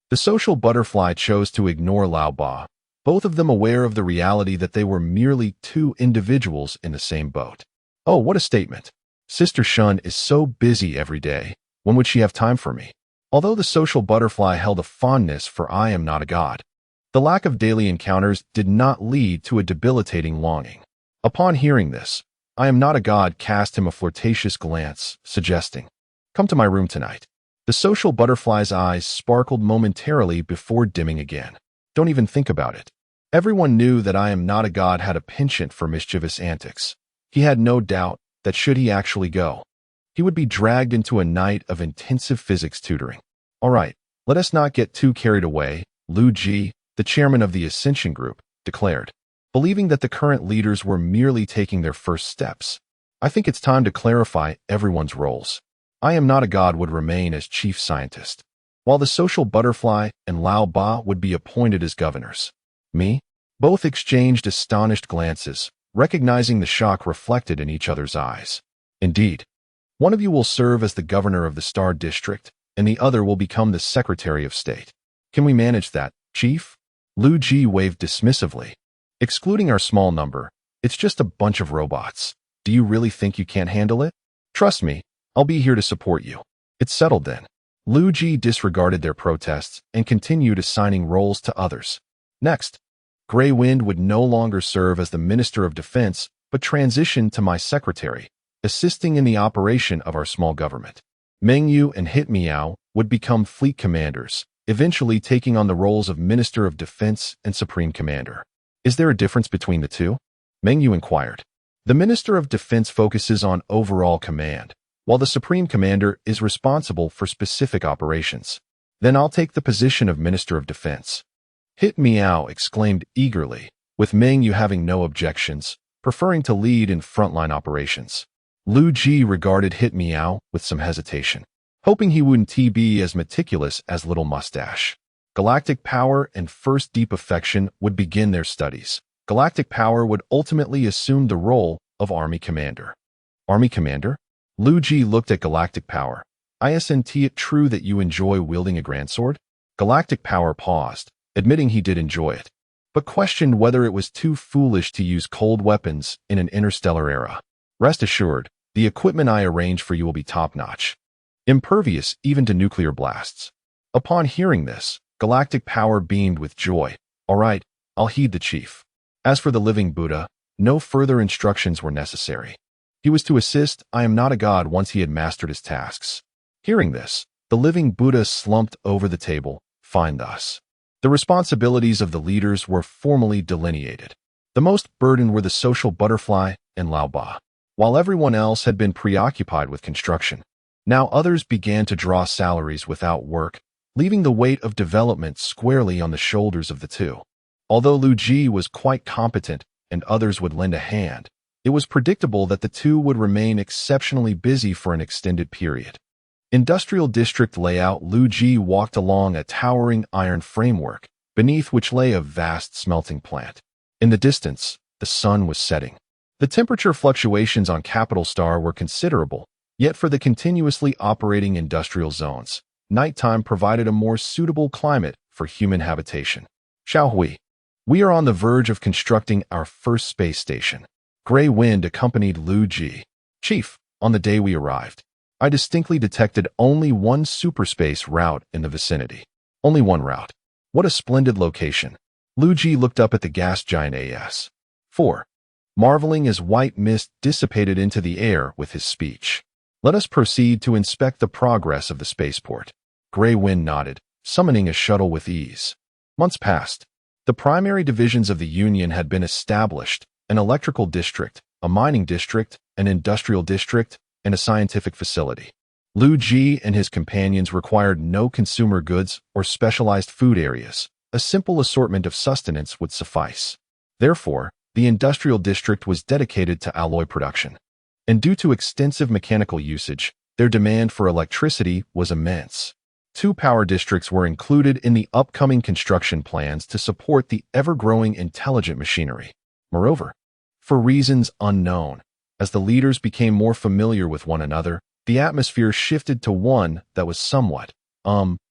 The social butterfly chose to ignore Lao Ba, both of them aware of the reality that they were merely two individuals in the same boat. Oh, what a statement. Sister Shun is so busy every day. When would she have time for me? Although the social butterfly held a fondness for I am not a god, the lack of daily encounters did not lead to a debilitating longing. Upon hearing this, I am not a god cast him a flirtatious glance, suggesting, come to my room tonight. The social butterfly's eyes sparkled momentarily before dimming again. Don't even think about it. Everyone knew that I am not a god had a penchant for mischievous antics. He had no doubt that should he actually go, he would be dragged into a night of intensive physics tutoring. All right, let us not get too carried away, Liu Ji, the chairman of the Ascension group, declared, believing that the current leaders were merely taking their first steps. I think it's time to clarify everyone's roles. I am not a god would remain as chief scientist, while the social butterfly and Lao Ba would be appointed as governors. Me? Both exchanged astonished glances, recognizing the shock reflected in each other's eyes. Indeed, one of you will serve as the governor of the Star District, and the other will become the Secretary of State. Can we manage that, Chief? Liu Ji waved dismissively. Excluding our small number, it's just a bunch of robots. Do you really think you can't handle it? Trust me, I'll be here to support you. It's settled then. Liu Ji disregarded their protests and continued assigning roles to others. Next, Grey Wind would no longer serve as the Minister of Defense, but transition to my secretary, assisting in the operation of our small government. Meng Yu and Hit Miao would become fleet commanders, eventually taking on the roles of Minister of Defense and Supreme Commander. Is there a difference between the two? Meng Yu inquired. The Minister of Defense focuses on overall command, while the Supreme Commander is responsible for specific operations. Then I'll take the position of Minister of Defense. Hit Miao exclaimed eagerly, with Meng Yu having no objections, preferring to lead in frontline operations. Liu Ji regarded Hit Miao with some hesitation, hoping he wouldn't be as meticulous as Little Mustache. Galactic Power and First Deep Affection would begin their studies. Galactic Power would ultimately assume the role of Army Commander. Army Commander? Liu Ji looked at Galactic Power. Isn't it true that you enjoy wielding a grandsword? Galactic Power paused, admitting he did enjoy it, but questioned whether it was too foolish to use cold weapons in an interstellar era. Rest assured, the equipment I arrange for you will be top-notch, impervious even to nuclear blasts. Upon hearing this, Galactic Power beamed with joy. All right, I'll heed the chief. As for the living Buddha, no further instructions were necessary. He was to assist I am not a god once he had mastered his tasks. Hearing this, the living Buddha slumped over the table. Fine thus. The responsibilities of the leaders were formally delineated. The most burdened were the social butterfly and Lao Ba, while everyone else had been preoccupied with construction. Now others began to draw salaries without work, leaving the weight of development squarely on the shoulders of the two. Although Liu Ji was quite competent and others would lend a hand, it was predictable that the two would remain exceptionally busy for an extended period. Industrial district layout. Liu Ji walked along a towering iron framework, beneath which lay a vast smelting plant. In the distance, the sun was setting. The temperature fluctuations on Capital Star were considerable, yet for the continuously operating industrial zones, nighttime provided a more suitable climate for human habitation. Xiaohui, we are on the verge of constructing our first space station. Gray Wind accompanied Liu Ji. Chief, on the day we arrived, I distinctly detected only one superspace route in the vicinity. Only one route. What a splendid location. Liu Ji looked up at the gas giant AS-4, marveling as white mist dissipated into the air with his speech. Let us proceed to inspect the progress of the spaceport. Gray Wind nodded, summoning a shuttle with ease. Months passed. The primary divisions of the Union had been established: an electrical district, a mining district, an industrial district, and a scientific facility. Liu Ji and his companions required no consumer goods or specialized food areas. A simple assortment of sustenance would suffice. Therefore, the industrial district was dedicated to alloy production. And due to extensive mechanical usage, their demand for electricity was immense. 2 power districts were included in the upcoming construction plans to support the ever-growing intelligent machinery. Moreover, for reasons unknown, as the leaders became more familiar with one another, the atmosphere shifted to one that was somewhat,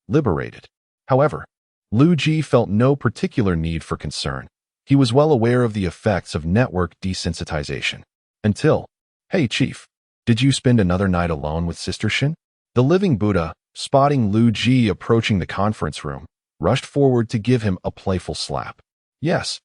liberated. However, Liu Ji felt no particular need for concern. He was well aware of the effects of network desensitization. Until, hey chief, did you spend another night alone with Sister Shin? The living Buddha, spotting Liu Ji approaching the conference room, rushed forward to give him a playful slap. Yes.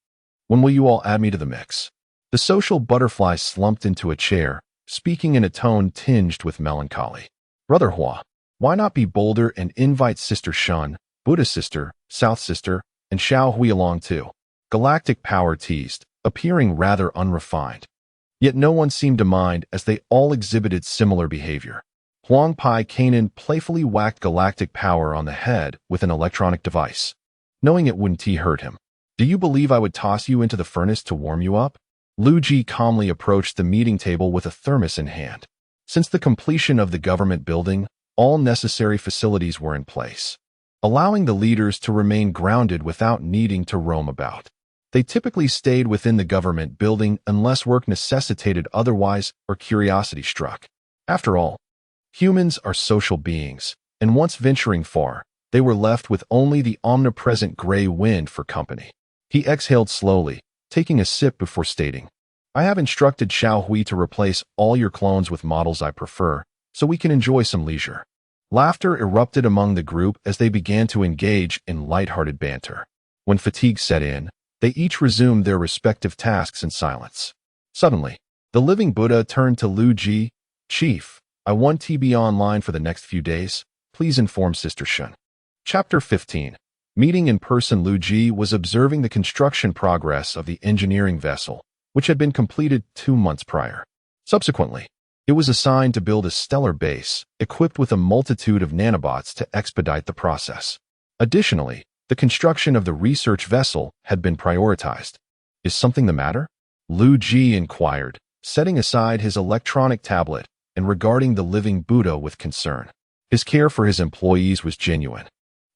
When will you all add me to the mix? The social butterfly slumped into a chair, speaking in a tone tinged with melancholy. Brother Hua, why not be bolder and invite Sister Shun, Buddha Sister, South Sister, and Xiao Hui along too? Galactic Power teased, appearing rather unrefined. Yet no one seemed to mind as they all exhibited similar behavior. Huang Pai Kanan playfully whacked Galactic Power on the head with an electronic device, knowing it wouldn't hurt him. Do you believe I would toss you into the furnace to warm you up? Liu Ji calmly approached the meeting table with a thermos in hand. Since the completion of the government building, all necessary facilities were in place, allowing the leaders to remain grounded without needing to roam about. They typically stayed within the government building unless work necessitated otherwise or curiosity struck. After all, humans are social beings, and once venturing far, they were left with only the omnipresent Gray Wind for company. He exhaled slowly, taking a sip before stating, I have instructed Xiao Hui to replace all your clones with models I prefer, so we can enjoy some leisure. Laughter erupted among the group as they began to engage in light-hearted banter. When fatigue set in, they each resumed their respective tasks in silence. Suddenly, the living Buddha turned to Liu Ji. Chief, I want to be online for the next few days. Please inform Sister Shun. Chapter 15. Meeting in person. Liu Ji was observing the construction progress of the engineering vessel, which had been completed 2 months prior. Subsequently, it was assigned to build a stellar base, equipped with a multitude of nanobots to expedite the process. Additionally, the construction of the research vessel had been prioritized. Is something the matter? Liu Ji inquired, setting aside his electronic tablet and regarding the living Buddha with concern. His care for his employees was genuine,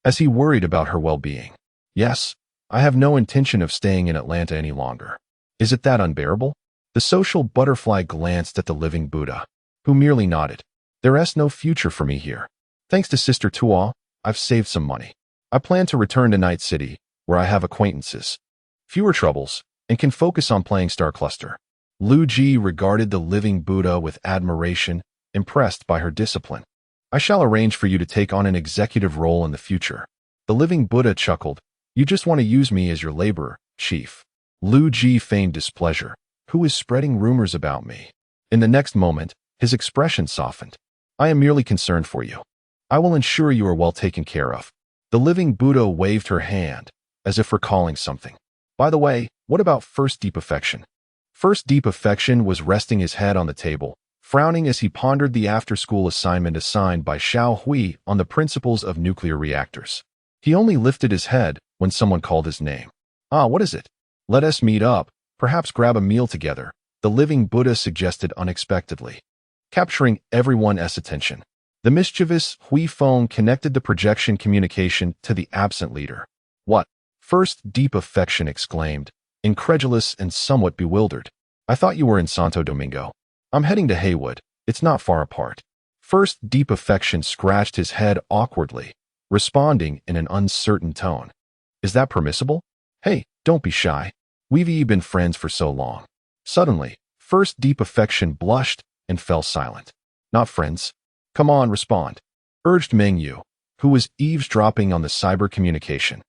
as he worried about her well-being. Yes, I have no intention of staying in Atlanta any longer. Is it that unbearable? The social butterfly glanced at the living Buddha, who merely nodded. There's no future for me here. Thanks to Sister Tua, I've saved some money. I plan to return to Night City, where I have acquaintances, fewer troubles, and can focus on playing Star Cluster. Liu Ji regarded the living Buddha with admiration, impressed by her discipline. I shall arrange for you to take on an executive role in the future. The living Buddha chuckled. You just want to use me as your laborer, chief. Liu Ji feigned displeasure. Who is spreading rumors about me? In the next moment, his expression softened. I am merely concerned for you. I will ensure you are well taken care of. The living Buddha waved her hand, as if recalling something. By the way, what about First Deep Affection? First Deep Affection was resting his head on the table, frowning as he pondered the after-school assignment assigned by Xiao Hui on the principles of nuclear reactors. He only lifted his head when someone called his name. Ah, what is it? Let us meet up, perhaps grab a meal together, the living Buddha suggested unexpectedly, capturing everyone's attention. The mischievous Hui Feng connected the projection communication to the absent leader. What? First Deep Affection exclaimed, incredulous and somewhat bewildered. I thought you were in Santo Domingo. I'm heading to Haywood. It's not far apart. First Deep Affection scratched his head awkwardly, responding in an uncertain tone. Is that permissible? Hey, don't be shy. We've been friends for so long. Suddenly, First Deep Affection blushed and fell silent. Not friends? Come on, respond, urged Meng Yu, who was eavesdropping on the cyber communication.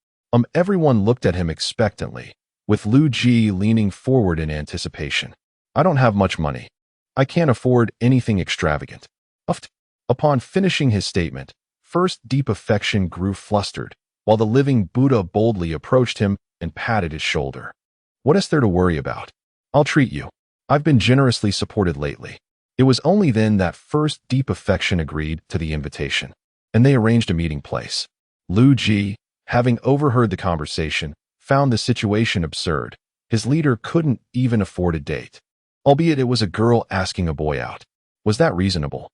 Everyone looked at him expectantly, with Liu Ji leaning forward in anticipation. I don't have much money. I can't afford anything extravagant. Upon finishing his statement, First Deep Affection grew flustered, while the living Buddha boldly approached him and patted his shoulder. What is there to worry about? I'll treat you. I've been generously supported lately. It was only then that First Deep Affection agreed to the invitation, and they arranged a meeting place. Liu Ji, having overheard the conversation, found the situation absurd. His leader couldn't even afford a date, albeit it was a girl asking a boy out. Was that reasonable?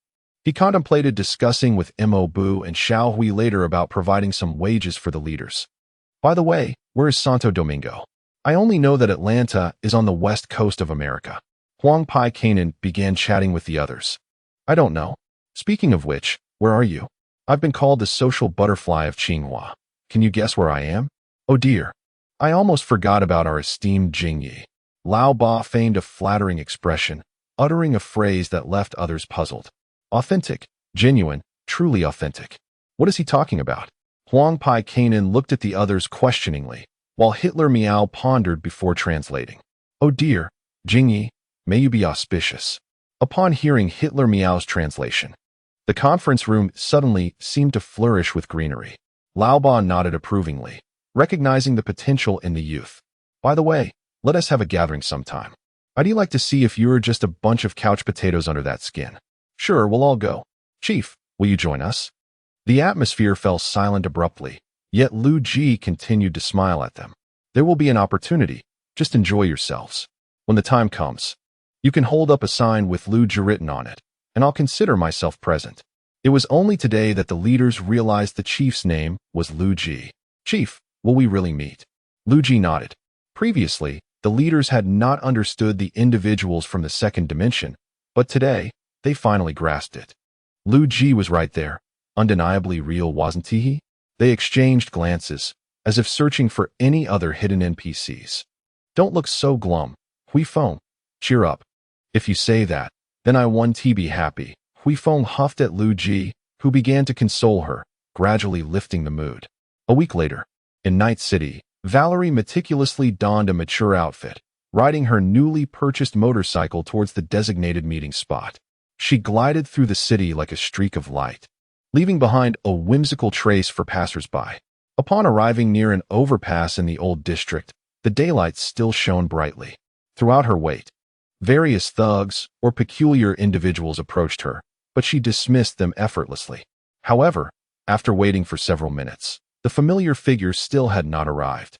He contemplated discussing with Mo Bu and Xiao Hui later about providing some wages for the leaders. By the way, where is Santo Domingo? I only know that Atlanta is on the west coast of America. Huang Pai Kanan began chatting with the others. I don't know. Speaking of which, where are you? I've been called the social butterfly of Qinghua. Can you guess where I am? Oh dear. I almost forgot about our esteemed Jingyi. Lao Ba feigned a flattering expression, uttering a phrase that left others puzzled. Authentic, genuine, truly authentic. What is he talking about? Huang Pai Kanan looked at the others questioningly, while Hitler Miao pondered before translating. Oh dear, Jingyi, may you be auspicious. Upon hearing Hitler Miao's translation, the conference room suddenly seemed to flourish with greenery. Lao Ba nodded approvingly, recognizing the potential in the youth. By the way, let us have a gathering sometime. I'd like to see if you're just a bunch of couch potatoes under that skin. Sure, we'll all go. Chief, will you join us? The atmosphere fell silent abruptly, yet Liu Ji continued to smile at them. There will be an opportunity. Just enjoy yourselves. When the time comes, you can hold up a sign with Liu Ji written on it, and I'll consider myself present. It was only today that the leaders realized the chief's name was Liu Ji. Chief, will we really meet? Liu Ji nodded. Previously, the leaders had not understood the individuals from the second dimension, but today, they finally grasped it. Liu Ji was right there, undeniably real, wasn't he? They exchanged glances, as if searching for any other hidden NPCs. Don't look so glum, Hui Feng. Cheer up. If you say that, then I want to be happy. Hui Feng huffed at Liu Ji, who began to console her, gradually lifting the mood. A week later, in Night City, Valerie meticulously donned a mature outfit, riding her newly purchased motorcycle towards the designated meeting spot. She glided through the city like a streak of light, leaving behind a whimsical trace for passers-by. Upon arriving near an overpass in the old district, the daylight still shone brightly. Throughout her wait, various thugs or peculiar individuals approached her, but she dismissed them effortlessly. However, after waiting for several minutes, the familiar figure still had not arrived.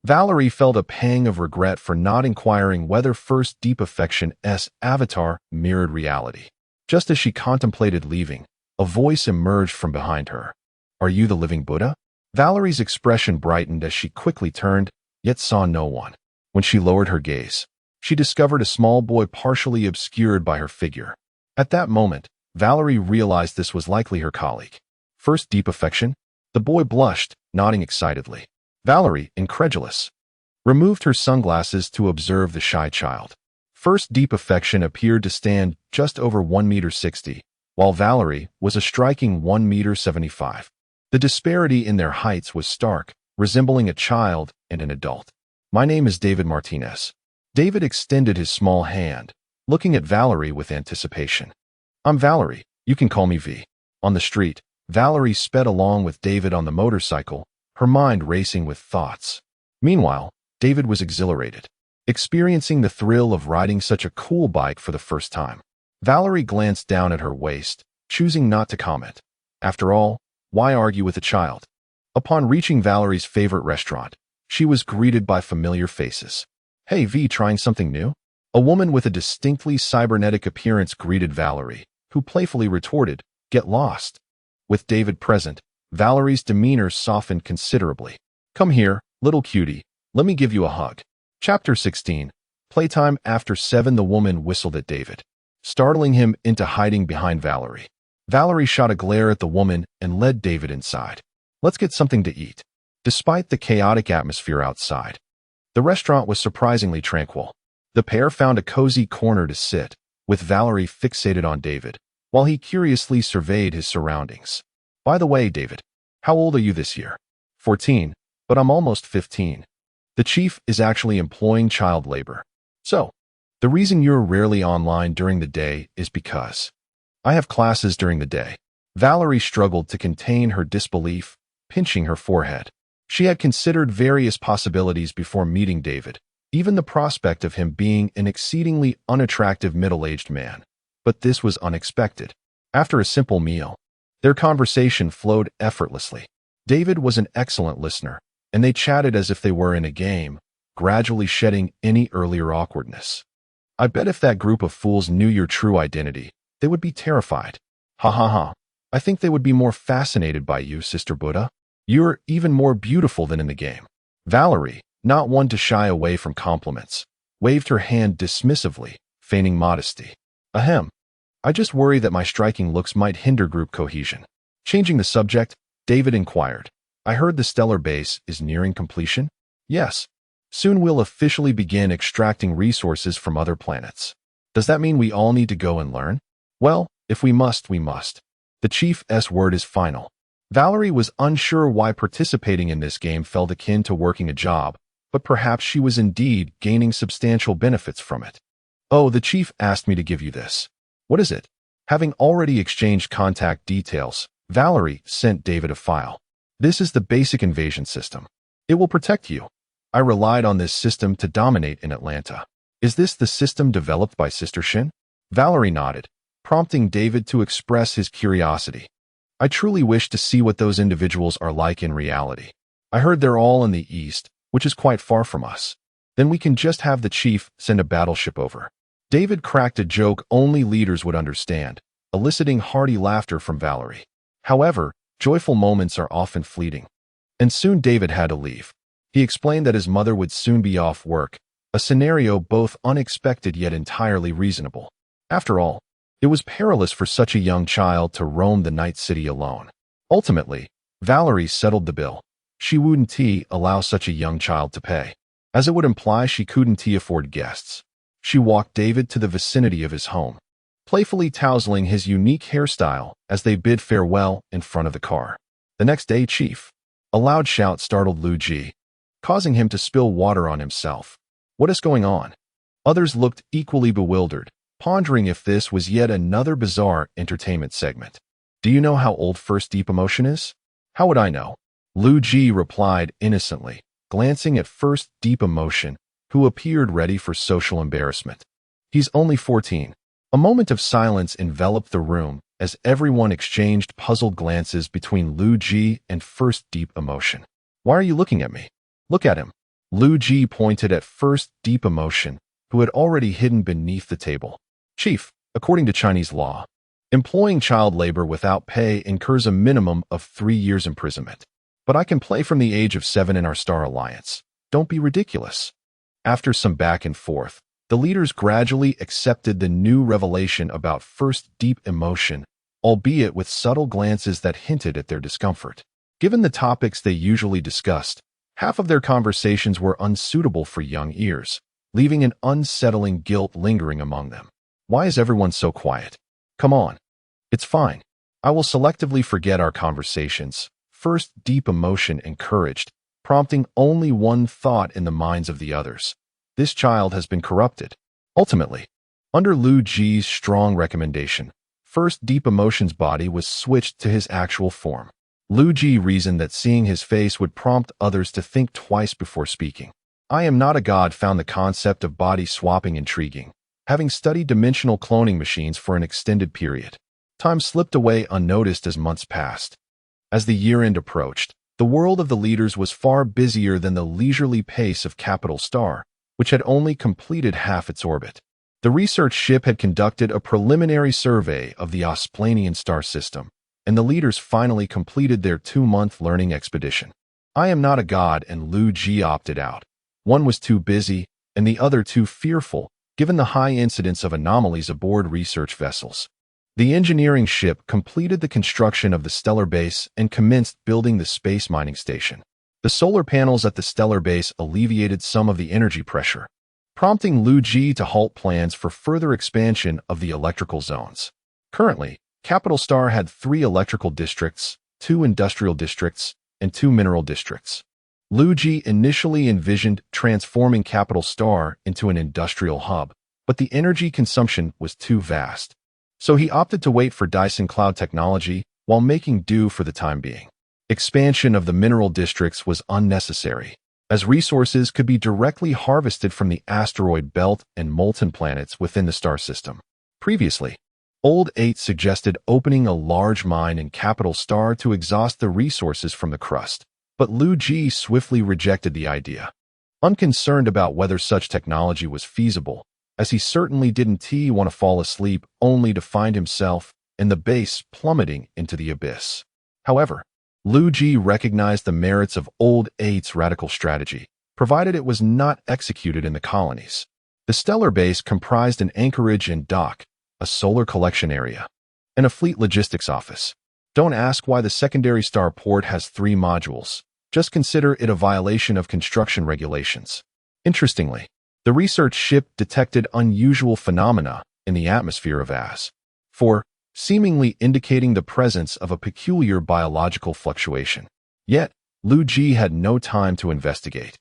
Valerie felt a pang of regret for not inquiring whether First Deep Affection's avatar mirrored reality. Just as she contemplated leaving, a voice emerged from behind her. Are you the living Buddha? Valerie's expression brightened as she quickly turned, yet saw no one. When she lowered her gaze, she discovered a small boy partially obscured by her figure. At that moment, Valerie realized this was likely her colleague. First Deep Affection? The boy blushed, nodding excitedly. Valerie, incredulous, removed her sunglasses to observe the shy child. First deep affection appeared to stand just over 1.60 meters, while Valerie was a striking 1.75 meters. The disparity in their heights was stark, resembling a child and an adult. My name is David Martinez. David extended his small hand, looking at Valerie with anticipation. I'm Valerie. You can call me V. On the street, Valerie sped along with David on the motorcycle, her mind racing with thoughts. Meanwhile, David was exhilarated, experiencing the thrill of riding such a cool bike for the first time. Valerie glanced down at her waist, choosing not to comment. After all, why argue with a child? Upon reaching Valerie's favorite restaurant, she was greeted by familiar faces. Hey V, trying something new? A woman with a distinctly cybernetic appearance greeted Valerie, who playfully retorted, Get lost. With David present, Valerie's demeanor softened considerably. Come here, little cutie, let me give you a hug. Chapter 16. Playtime. After 7, the woman whistled at David, startling him into hiding behind Valerie. Valerie shot a glare at the woman and led David inside. Let's get something to eat. Despite the chaotic atmosphere outside, the restaurant was surprisingly tranquil. The pair found a cozy corner to sit, with Valerie fixated on David, while he curiously surveyed his surroundings. By the way, David, how old are you this year? 14, but I'm almost 15. The chief is actually employing child labor. So, the reason you're rarely online during the day is because I have classes during the day. Valerie struggled to contain her disbelief, pinching her forehead. She had considered various possibilities before meeting David, even the prospect of him being an exceedingly unattractive middle-aged man. But this was unexpected. After a simple meal, their conversation flowed effortlessly. David was an excellent listener, and they chatted as if they were in a game, gradually shedding any earlier awkwardness. I bet if that group of fools knew your true identity, they would be terrified. Ha ha ha. I think they would be more fascinated by you, Sister Buddha. You're even more beautiful than in the game. Valerie, not one to shy away from compliments, waved her hand dismissively, feigning modesty. Ahem. I just worry that my striking looks might hinder group cohesion. Changing the subject, David inquired. I heard the stellar base is nearing completion? Yes. Soon we'll officially begin extracting resources from other planets. Does that mean we all need to go and learn? Well, if we must, we must. The chief's word is final. Valerie was unsure why participating in this game felt akin to working a job, but perhaps she was indeed gaining substantial benefits from it. Oh, the chief asked me to give you this. What is it? Having already exchanged contact details, Valerie sent David a file. This is the basic invasion system. It will protect you. I relied on this system to dominate in Atlanta. Is this the system developed by Sister Shin? Valerie nodded, prompting David to express his curiosity. I truly wish to see what those individuals are like in reality. I heard they're all in the east, which is quite far from us. Then we can just have the chief send a battleship over. David cracked a joke only leaders would understand, eliciting hearty laughter from Valerie. However, joyful moments are often fleeting. And soon David had to leave. He explained that his mother would soon be off work, a scenario both unexpected yet entirely reasonable. After all, it was perilous for such a young child to roam the night city alone. Ultimately, Valerie settled the bill. She wouldn't allow such a young child to pay, as it would imply she couldn't afford guests. She walked David to the vicinity of his home, playfully tousling his unique hairstyle as they bid farewell in front of the car. The next day, Chief. A loud shout startled Liu Ji, causing him to spill water on himself. What is going on? Others looked equally bewildered, pondering if this was yet another bizarre entertainment segment. Do you know how old First Deep Emotion is? How would I know? Liu Ji replied innocently, glancing at First Deep Emotion, who appeared ready for social embarrassment. He's only 14. A moment of silence enveloped the room as everyone exchanged puzzled glances between Liu Ji and First Deep Emotion. Why are you looking at me? Look at him. Liu Ji pointed at First Deep Emotion, who had already hidden beneath the table. Chief, according to Chinese law, employing child labor without pay incurs a minimum of 3 years imprisonment. But I can play from the age of 7 in our Star Alliance. Don't be ridiculous. After some back and forth, the leaders gradually accepted the new revelation about First Deep Emotion, albeit with subtle glances that hinted at their discomfort. Given the topics they usually discussed, Half of their conversations were unsuitable for young ears, leaving an unsettling guilt lingering among them. Why is everyone so quiet? Come on. It's fine. I will selectively forget our conversations. First, deep emotion encouraged, prompting only one thought in the minds of the others. This child has been corrupted. Ultimately, under Liu Ji's strong recommendation, first deep emotion's body was switched to his actual form. Liu Ji reasoned that seeing his face would prompt others to think twice before speaking. I am not a god found the concept of body swapping intriguing, having studied dimensional cloning machines for an extended period. Time slipped away unnoticed as months passed. As the year-end approached, the world of the leaders was far busier than the leisurely pace of Capital Star, which had only completed half its orbit. The research ship had conducted a preliminary survey of the Osplanian star system, and the leaders finally completed their 2-month learning expedition. I am not a god, and Liu Ji opted out. One was too busy, and the other too fearful, given the high incidence of anomalies aboard research vessels. The engineering ship completed the construction of the stellar base and commenced building the space mining station. The solar panels at the stellar base alleviated some of the energy pressure, prompting Liu Ji to halt plans for further expansion of the electrical zones. Currently, Capital Star had 3 electrical districts, 2 industrial districts, and 2 mineral districts. Liu Ji initially envisioned transforming Capital Star into an industrial hub, but the energy consumption was too vast. So he opted to wait for Dyson Cloud technology while making do for the time being. Expansion of the mineral districts was unnecessary, as resources could be directly harvested from the asteroid belt and molten planets within the star system. Previously, Old 8 suggested opening a large mine in Capital Star to exhaust the resources from the crust, but Liu Ji swiftly rejected the idea, unconcerned about whether such technology was feasible, as he certainly didn't want to fall asleep only to find himself and the base plummeting into the abyss. However, Liu Ji recognized the merits of Old 8's radical strategy, provided it was not executed in the colonies. The stellar base comprised an anchorage and dock, a solar collection area, and a fleet logistics office. Don't ask why the secondary star port has 3 modules. Just consider it a violation of construction regulations. Interestingly, the research ship detected unusual phenomena in the atmosphere of As-4, seemingly indicating the presence of a peculiar biological fluctuation. Yet, Liu Ji had no time to investigate.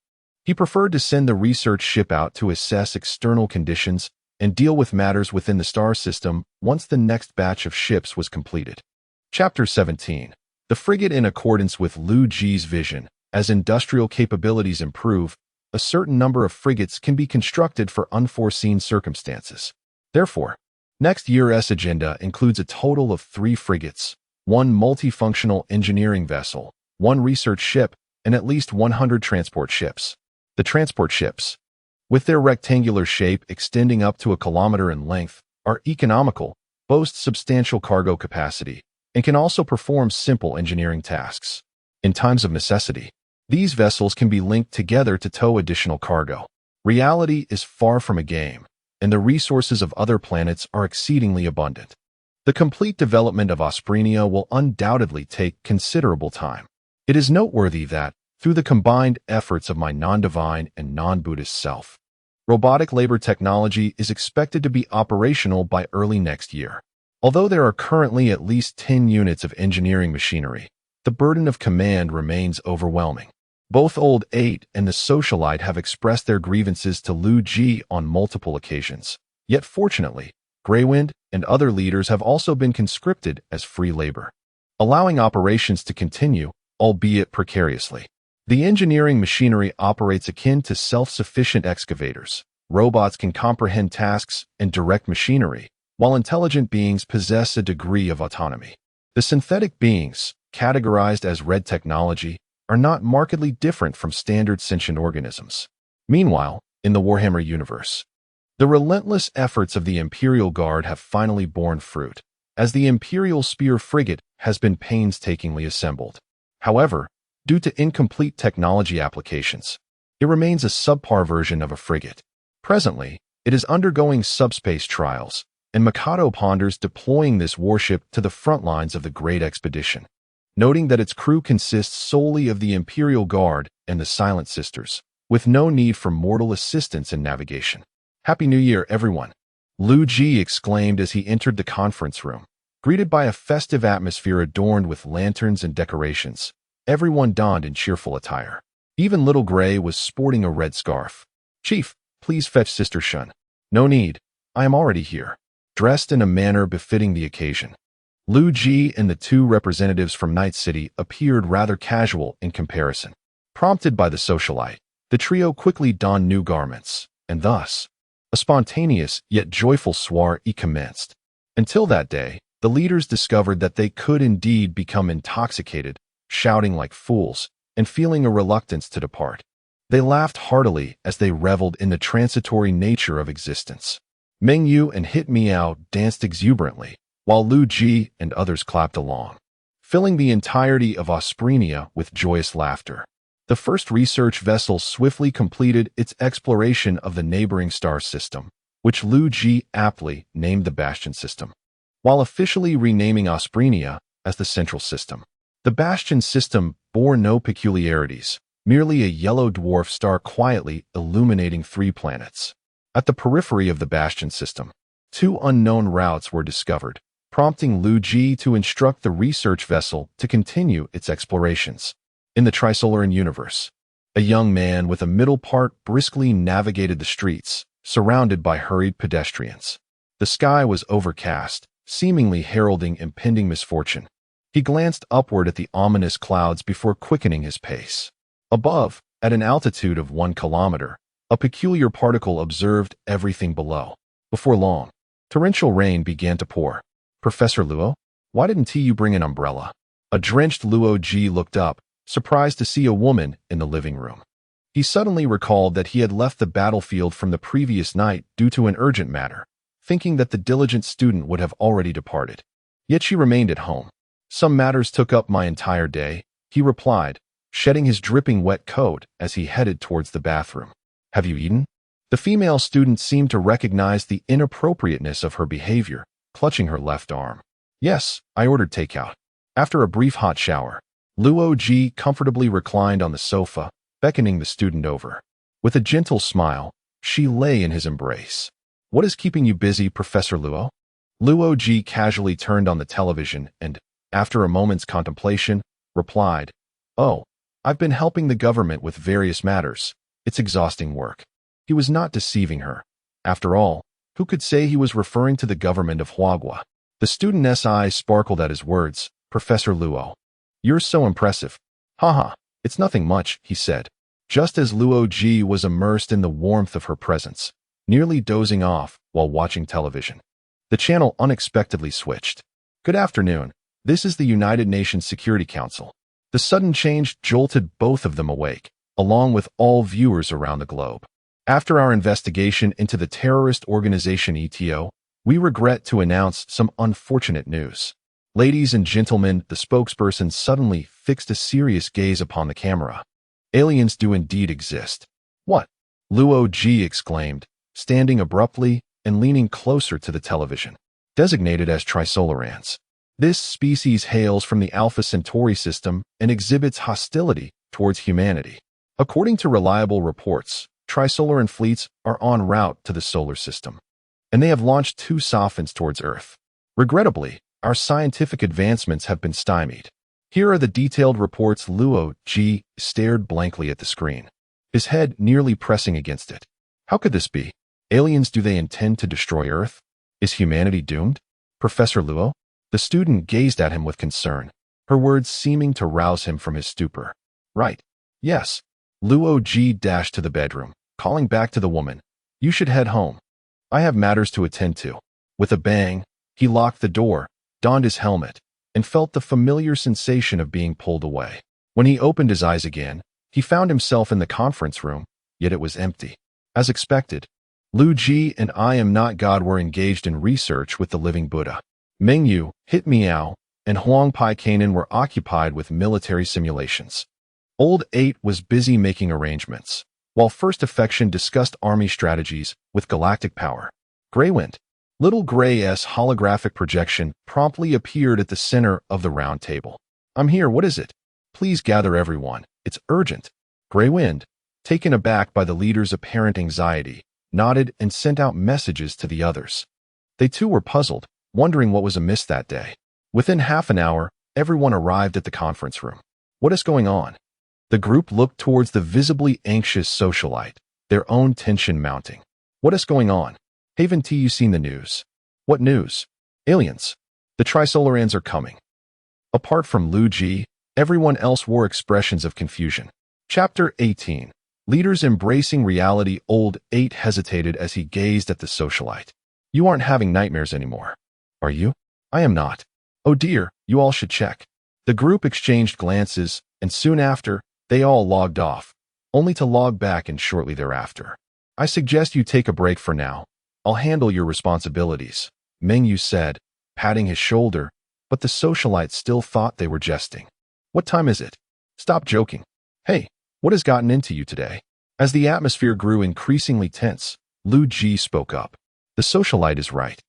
He preferred to send the research ship out to assess external conditions and deal with matters within the star system once the next batch of ships was completed. Chapter 17. The frigate. In accordance with Liu Ji's vision, as industrial capabilities improve, a certain number of frigates can be constructed for unforeseen circumstances. Therefore, next year's agenda includes a total of 3 frigates, 1 multifunctional engineering vessel, 1 research ship, and at least 100 transport ships. The transport ships, with their rectangular shape extending up to 1 kilometer in length, are economical, boast substantial cargo capacity, and can also perform simple engineering tasks. In times of necessity, these vessels can be linked together to tow additional cargo. Reality is far from a game, and the resources of other planets are exceedingly abundant. The complete development of Osprania will undoubtedly take considerable time. It is noteworthy that, through the combined efforts of my non-divine and non-Buddhist self, robotic labor technology is expected to be operational by early next year. Although there are currently at least 10 units of engineering machinery, the burden of command remains overwhelming. Both Old 8 and the Socialite have expressed their grievances to Liu Ji on multiple occasions. Yet fortunately, Greywind and other leaders have also been conscripted as free labor, allowing operations to continue, albeit precariously. The engineering machinery operates akin to self-sufficient excavators. Robots can comprehend tasks and direct machinery, while intelligent beings possess a degree of autonomy. The synthetic beings, categorized as red technology, are not markedly different from standard sentient organisms. Meanwhile, in the Warhammer universe, the relentless efforts of the Imperial Guard have finally borne fruit, as the Imperial Spear frigate has been painstakingly assembled. However, due to incomplete technology applications, it remains a subpar version of a frigate. Presently, it is undergoing subspace trials, and Mikado ponders deploying this warship to the front lines of the Great Expedition. noting that its crew consists solely of the Imperial Guard and the Silent Sisters, with no need for mortal assistance in navigation. "Happy New Year, everyone," Liu Ji exclaimed as he entered the conference room. Greeted by a festive atmosphere adorned with lanterns and decorations, everyone donned in cheerful attire. Even Little Gray was sporting a red scarf. "Chief, please fetch Sister Shun." "No need. I am already here." Dressed in a manner befitting the occasion, Liu Ji and the two representatives from Night City appeared rather casual in comparison. Prompted by the socialite, the trio quickly donned new garments, and thus, a spontaneous yet joyful soiree commenced. Until that day, the leaders discovered that they could indeed become intoxicated, shouting like fools, and feeling a reluctance to depart. They laughed heartily as they reveled in the transitory nature of existence. Meng Yu and Hit Meow danced exuberantly, while Liu Ji and others clapped along, filling the entirety of Osprenia with joyous laughter. The first research vessel swiftly completed its exploration of the neighboring star system, which Liu Ji aptly named the Bastion system, while officially renaming Osprenia as the Central System. The Bastion system bore no peculiarities, merely a yellow dwarf star quietly illuminating 3 planets. At the periphery of the Bastion system, 2 unknown routes were discovered, prompting Liu Ji to instruct the research vessel to continue its explorations. In the Trisolaran universe, a young man with a middle part briskly navigated the streets, surrounded by hurried pedestrians. The sky was overcast, seemingly heralding impending misfortune. He glanced upward at the ominous clouds before quickening his pace. Above, at an altitude of 1 kilometer, a peculiar particle observed everything below. Before long, torrential rain began to pour. "Professor Luo, why didn't you bring an umbrella?" A drenched Luo Ji looked up, surprised to see a woman in the living room. He suddenly recalled that he had left the battlefield from the previous night due to an urgent matter, thinking that the diligent student would have already departed. Yet she remained at home. "Some matters took up my entire day," he replied, shedding his dripping wet coat as he headed towards the bathroom. "Have you eaten?" The female student seemed to recognize the inappropriateness of her behavior, clutching her left arm. "Yes, I ordered takeout." After a brief hot shower, Luo Ji comfortably reclined on the sofa, beckoning the student over. With a gentle smile, she lay in his embrace. "What is keeping you busy, Professor Luo?" Luo Ji casually turned on the television and, after a moment's contemplation, replied, "Oh, I've been helping the government with various matters. It's exhausting work." He was not deceiving her. After all, who could say he was referring to the government of Huagua? The student's eyes sparkled at his words. "Professor Luo, you're so impressive." "Haha, it's nothing much," he said, just as Luo Ji was immersed in the warmth of her presence, nearly dozing off while watching television. The channel unexpectedly switched. "Good afternoon. This is the United Nations Security Council." The sudden change jolted both of them awake, along with all viewers around the globe. "After our investigation into the terrorist organization ETO, we regret to announce some unfortunate news." "Ladies and gentlemen," the spokesperson suddenly fixed a serious gaze upon the camera. "Aliens do indeed exist." "What?" Luo Ji exclaimed, standing abruptly and leaning closer to the television. "Designated as Trisolarans. This species hails from the Alpha Centauri system and exhibits hostility towards humanity. According to reliable reports, Trisolaran fleets are en route to the solar system, and they have launched 2 sophons towards Earth. Regrettably, our scientific advancements have been stymied." Here are the detailed reports. Luo Ji stared blankly at the screen, his head nearly pressing against it. How could this be? Aliens, do they intend to destroy Earth? Is humanity doomed? "Professor Luo?" The student gazed at him with concern, her words seeming to rouse him from his stupor. "Right. Yes." Luo Ji dashed to the bedroom, calling back to the woman, "You should head home. I have matters to attend to." With a bang, he locked the door, donned his helmet, and felt the familiar sensation of being pulled away. When he opened his eyes again, he found himself in the conference room, yet it was empty. As expected, Liu Ji and I Am Not God were engaged in research with the living Buddha. Meng Yu, Hit Meow, and Huang Pai Kanan were occupied with military simulations. Old 8 was busy making arrangements, while First Affection discussed army strategies with Galactic Power. Greywind, Little Gray's holographic projection, promptly appeared at the center of the round table. I'm here, what is it? Please gather everyone. It's urgent. Grey Wind, taken aback by the leader's apparent anxiety, nodded and sent out messages to the others. They too were puzzled, wondering what was amiss that day. Within half an hour, everyone arrived at the conference room. What is going on? The group looked towards the visibly anxious socialite, their own tension mounting. What is going on? Haven't you seen the news? What news? Aliens. The Trisolarans are coming. Apart from Liu Ji, everyone else wore expressions of confusion. Chapter 18. Leaders embracing reality. Old 8 hesitated as he gazed at the socialite. You aren't having nightmares anymore, are you? I am not. Oh dear, you all should check. The group exchanged glances, and soon after, they all logged off, only to log back in shortly thereafter. I suggest you take a break for now. I'll handle your responsibilities, Meng Yu said, patting his shoulder, but the socialite still thought they were jesting. What time is it? Stop joking. Hey, what has gotten into you today? As the atmosphere grew increasingly tense, Liu Ji spoke up. The socialite is right.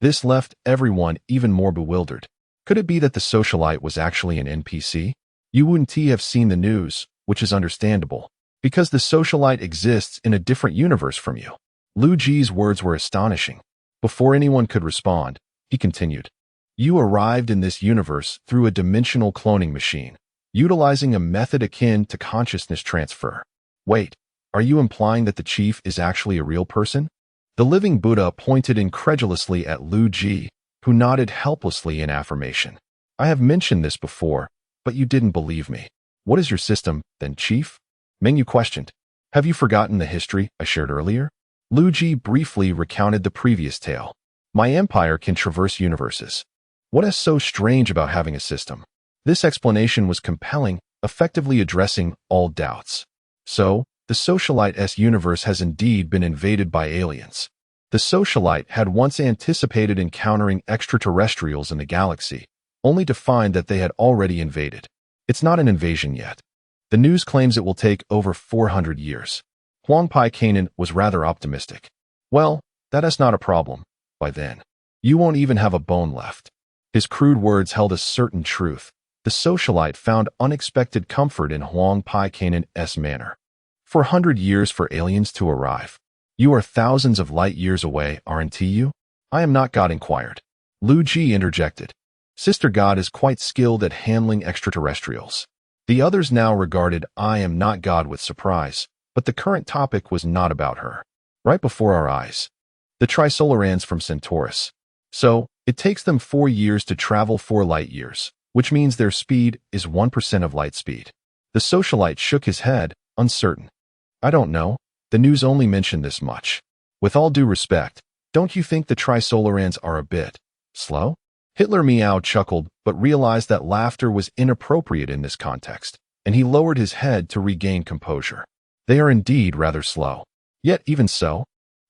This left everyone even more bewildered. Could it be that the socialite was actually an NPC? You wouldn't have seen the news, which is understandable, because the socialite exists in a different universe from you. Liu Ji's words were astonishing. Before anyone could respond, he continued. You arrived in this universe through a dimensional cloning machine, utilizing a method akin to consciousness transfer. Wait, are you implying that the chief is actually a real person? The living Buddha pointed incredulously at Liu Ji, who nodded helplessly in affirmation. I have mentioned this before, but you didn't believe me. What is your system, then, chief? Meng Yu questioned. Have you forgotten the history I shared earlier? Liu Ji briefly recounted the previous tale. My empire can traverse universes. What is so strange about having a system? This explanation was compelling, effectively addressing all doubts. So, the socialite universe has indeed been invaded by aliens. The socialite had once anticipated encountering extraterrestrials in the galaxy, only to find that they had already invaded. It's not an invasion yet. The news claims it will take over 400 years. Huang Pai Kanan was rather optimistic. Well, that is not a problem. By then, you won't even have a bone left. His crude words held a certain truth. The socialite found unexpected comfort in Huang Pai Kanan's manner. 400 years for aliens to arrive. You are thousands of light years away, aren't you? I am not, God inquired. Liu Ji interjected. Sister God is quite skilled at handling extraterrestrials. The others now regarded I am not God with surprise, but the current topic was not about her. Right before our eyes. The Trisolarans from Centaurus. So, it takes them 4 years to travel 4 light years, which means their speed is 1% of light speed. The socialite shook his head, uncertain. I don't know. The news only mentioned this much. With all due respect, don't you think the Trisolarans are a bit slow? Hitler Meow chuckled, but realized that laughter was inappropriate in this context, and he lowered his head to regain composure. They are indeed rather slow. Yet even so,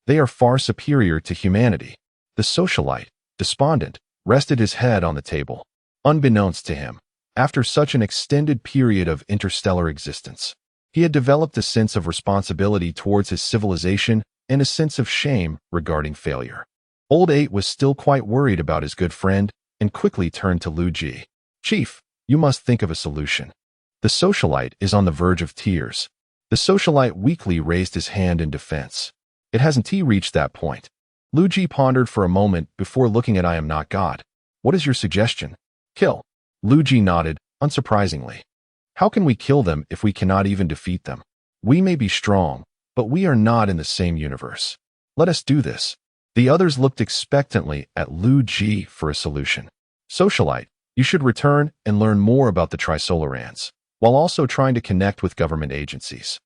they are far superior to humanity. The socialite, despondent, rested his head on the table. Unbeknownst to him, after such an extended period of interstellar existence, he had developed a sense of responsibility towards his civilization and a sense of shame regarding failure. Old 8 was still quite worried about his good friend and quickly turned to Liu Ji. Chief, you must think of a solution. The socialite is on the verge of tears. The socialite weakly raised his hand in defense. It hasn't reached that point. Liu Ji pondered for a moment before looking at I am not God. What is your suggestion? Kill. Liu Ji nodded, unsurprisingly. How can we kill them if we cannot even defeat them? We may be strong, but we are not in the same universe. Let us do this. The others looked expectantly at Liu Ji for a solution. Socialite, you should return and learn more about the Trisolarans, while also trying to connect with government agencies.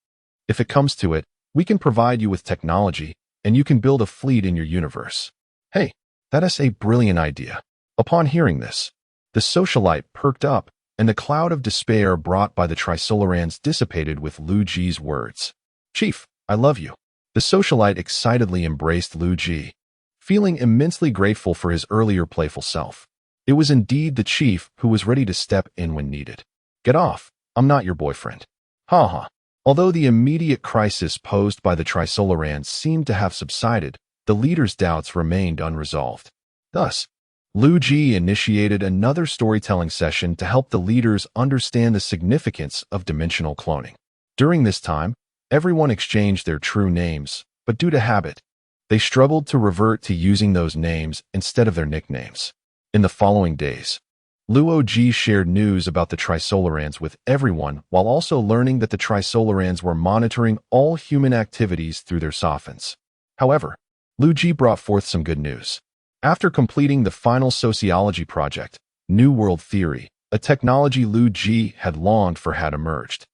If it comes to it, we can provide you with technology, and you can build a fleet in your universe. Hey, that is a brilliant idea. Upon hearing this, the socialite perked up, and the cloud of despair brought by the Trisolarans dissipated with Liu Ji's words. Chief, I love you. The socialite excitedly embraced Liu Ji, feeling immensely grateful for his earlier playful self. It was indeed the chief who was ready to step in when needed. Get off, I'm not your boyfriend. Ha ha. Although the immediate crisis posed by the Trisolarans seemed to have subsided, the leader's doubts remained unresolved. Thus, Liu Ji initiated another storytelling session to help the leaders understand the significance of dimensional cloning. During this time, everyone exchanged their true names, but due to habit, they struggled to revert to using those names instead of their nicknames. In the following days, Liu Ji shared news about the Trisolarans with everyone while also learning that the Trisolarans were monitoring all human activities through their sophons. However, Liu Ji brought forth some good news. After completing the final sociology project, New World Theory, a technology Liu Ji had longed for had emerged.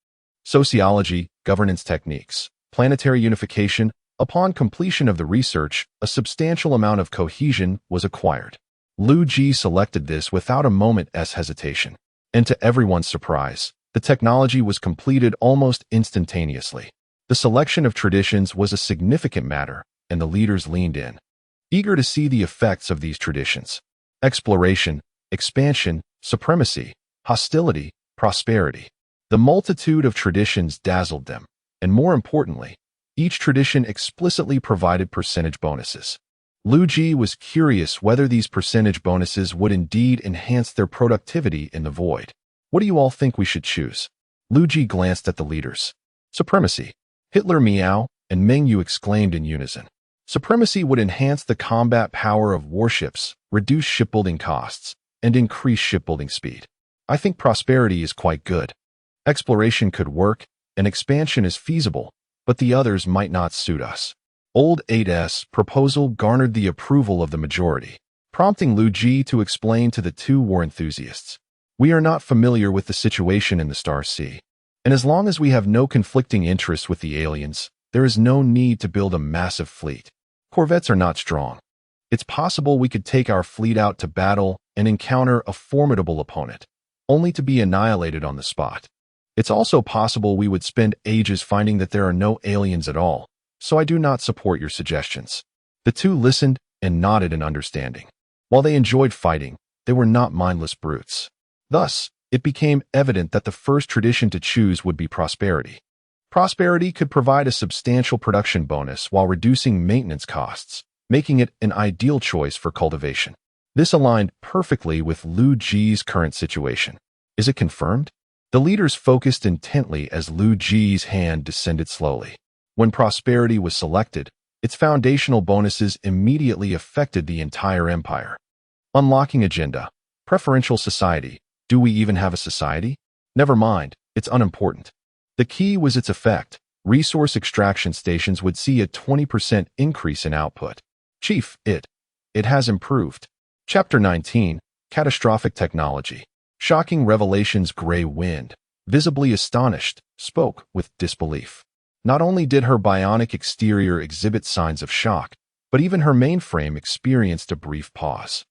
Sociology, governance techniques, planetary unification. Upon completion of the research, a substantial amount of cohesion was acquired. Liu Ji selected this without a moment's hesitation. And to everyone's surprise, the technology was completed almost instantaneously. The selection of traditions was a significant matter, and the leaders leaned in, eager to see the effects of these traditions. Exploration, expansion, supremacy, hostility, prosperity. The multitude of traditions dazzled them, and more importantly, each tradition explicitly provided percentage bonuses. Liu Ji was curious whether these percentage bonuses would indeed enhance their productivity in the void. What do you all think we should choose? Liu Ji glanced at the leaders. Supremacy. Hitler Meow and Meng Yu exclaimed in unison. Supremacy would enhance the combat power of warships, reduce shipbuilding costs, and increase shipbuilding speed. I think prosperity is quite good. Exploration could work, and expansion is feasible, but the others might not suit us. Old 8's proposal garnered the approval of the majority, prompting Liu Ji to explain to the two war enthusiasts. We are not familiar with the situation in the Star Sea, and as long as we have no conflicting interests with the aliens, there is no need to build a massive fleet. Corvettes are not strong. It's possible we could take our fleet out to battle and encounter a formidable opponent, only to be annihilated on the spot. It's also possible we would spend ages finding that there are no aliens at all, so I do not support your suggestions. The two listened and nodded in understanding. While they enjoyed fighting, they were not mindless brutes. Thus, it became evident that the first tradition to choose would be prosperity. Prosperity could provide a substantial production bonus while reducing maintenance costs, making it an ideal choice for cultivation. This aligned perfectly with Liu Ji's current situation. Is it confirmed? The leaders focused intently as Liu Ji's hand descended slowly. When prosperity was selected, its foundational bonuses immediately affected the entire empire. Unlocking agenda. Preferential society. Do we even have a society? Never mind, it's unimportant. The key was its effect. Resource extraction stations would see a 20% increase in output. Chief, it has improved. Chapter 19, Catastrophic Technology. Shocking revelations. Gray Wind, visibly astonished, spoke with disbelief. Not only did her bionic exterior exhibit signs of shock, but even her mainframe experienced a brief pause,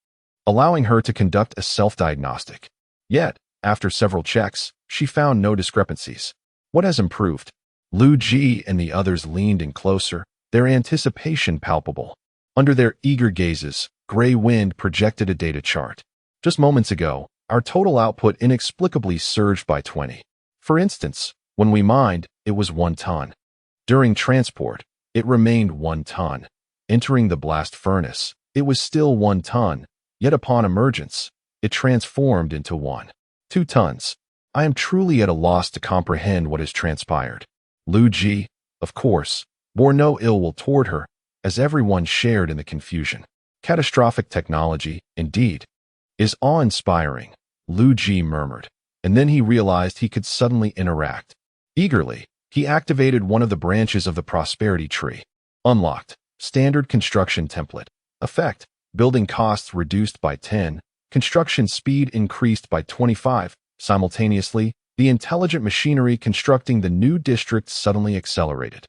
allowing her to conduct a self-diagnostic. Yet, after several checks, she found no discrepancies. What has improved? Liu Ji and the others leaned in closer, their anticipation palpable. Under their eager gazes, Gray Wind projected a data chart. Just moments ago, our total output inexplicably surged by 20. For instance, when we mined, it was 1 ton. During transport, it remained 1 ton. Entering the blast furnace, it was still 1 ton, yet upon emergence, it transformed into 2 tons. I am truly at a loss to comprehend what has transpired. Liu Ji, of course, bore no ill will toward her, as everyone shared in the confusion. Catastrophic technology, indeed, is awe-inspiring, Liu Ji murmured, and then he realized he could suddenly interact. Eagerly, he activated one of the branches of the prosperity tree. Unlocked. Standard construction template. Effect. Building costs reduced by 10. Construction speed increased by 25. Simultaneously, the intelligent machinery constructing the new district suddenly accelerated.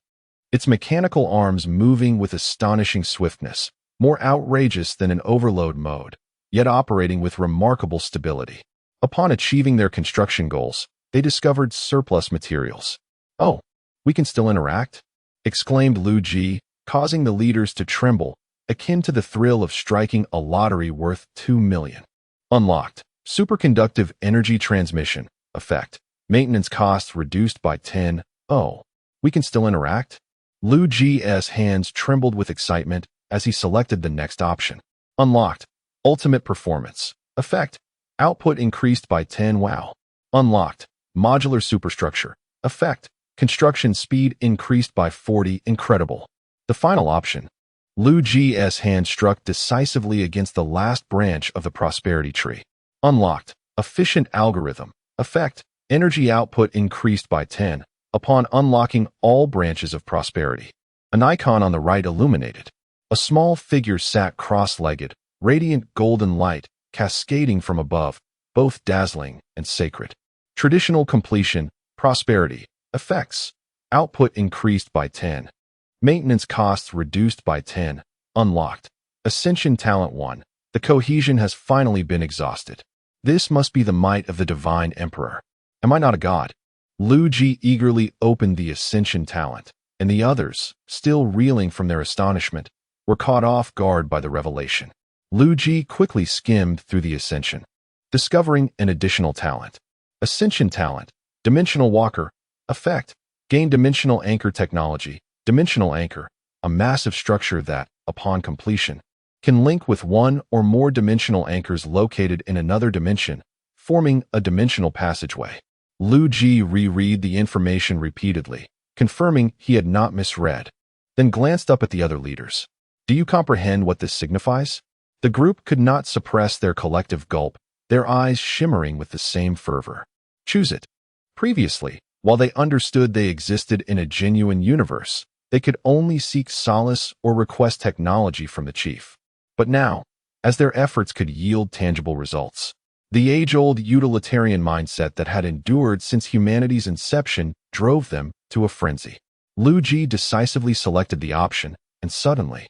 Its mechanical arms moving with astonishing swiftness, more outrageous than in overload mode, yet operating with remarkable stability. Upon achieving their construction goals, they discovered surplus materials. Oh, we can still interact? Exclaimed Liu Ji, causing the leaders to tremble, akin to the thrill of striking a lottery worth 2 million. Unlocked. Superconductive energy transmission. Effect. Maintenance costs reduced by 10. Oh, we can still interact? Liu Ji's hands trembled with excitement as he selected the next option. Unlocked. Ultimate performance. Effect. Output increased by 10. Wow. Unlocked. Modular superstructure. Effect. Construction speed increased by 40. Incredible. The final option. Liu Ji's hand struck decisively against the last branch of the prosperity tree. Unlocked. Efficient algorithm. Effect. Energy output increased by 10 upon unlocking all branches of prosperity. An icon on the right illuminated. A small figure sat cross-legged, radiant golden light cascading from above, both dazzling and sacred. Traditional completion. Prosperity. Effects. Output increased by 10. Maintenance costs reduced by 10. Unlocked. Ascension Talent 1. The cohesion has finally been exhausted. This must be the might of the Divine Emperor. Am I not a god? Liu Ji eagerly opened the Ascension talent, and the others, still reeling from their astonishment, were caught off guard by the revelation. Liu Ji quickly skimmed through the Ascension, discovering an additional talent. Ascension talent. Dimensional Walker. Effect. Gain Dimensional Anchor technology. Dimensional Anchor. A massive structure that, upon completion, can link with one or more dimensional anchors located in another dimension, forming a dimensional passageway. Liu Ji reread the information repeatedly, confirming he had not misread, then glanced up at the other leaders. Do you comprehend what this signifies? The group could not suppress their collective gulp, their eyes shimmering with the same fervor. Choose it. Previously, while they understood they existed in a genuine universe, they could only seek solace or request technology from the chief. But now, as their efforts could yield tangible results, the age-old utilitarian mindset that had endured since humanity's inception drove them to a frenzy. Liu Ji decisively selected the option, and suddenly,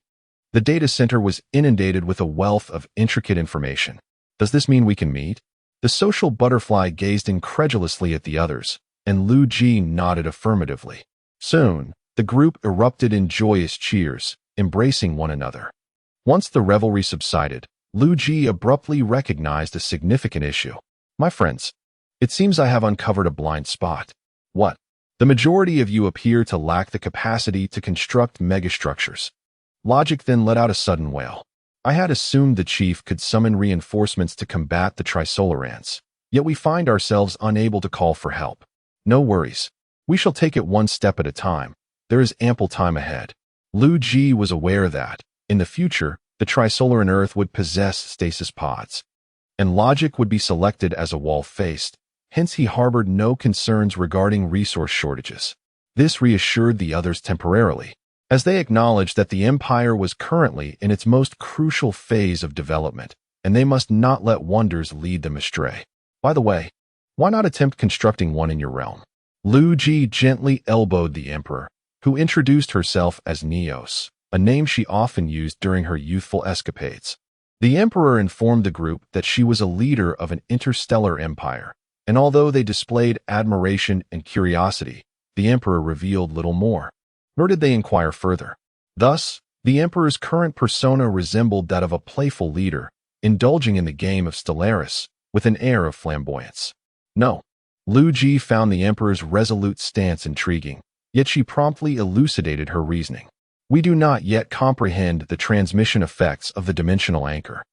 the data center was inundated with a wealth of intricate information. Does this mean we can meet? The social butterfly gazed incredulously at the others, and Liu Ji nodded affirmatively. Soon, the group erupted in joyous cheers, embracing one another. Once the revelry subsided, Liu Ji abruptly recognized a significant issue. My friends, it seems I have uncovered a blind spot. What? The majority of you appear to lack the capacity to construct megastructures. Logic then let out a sudden wail. I had assumed the chief could summon reinforcements to combat the Trisolarans, yet we find ourselves unable to call for help. No worries. We shall take it one step at a time. There is ample time ahead. Liu Ji was aware that, in the future, the Trisolaran Earth would possess stasis pods, and logic would be selected as a Wallfacer. Hence he harbored no concerns regarding resource shortages. This reassured the others temporarily, as they acknowledged that the Empire was currently in its most crucial phase of development, and they must not let wonders lead them astray. By the way, why not attempt constructing one in your realm? Liu Ji gently elbowed the Emperor, who introduced herself as Neos, a name she often used during her youthful escapades. The Emperor informed the group that she was a leader of an interstellar empire, and although they displayed admiration and curiosity, the Emperor revealed little more, nor did they inquire further. Thus, the Emperor's current persona resembled that of a playful leader, indulging in the game of stellaris with an air of flamboyance. No, Liu Ji found the Emperor's resolute stance intriguing, yet she promptly elucidated her reasoning. We do not yet comprehend the transmission effects of the dimensional anchor.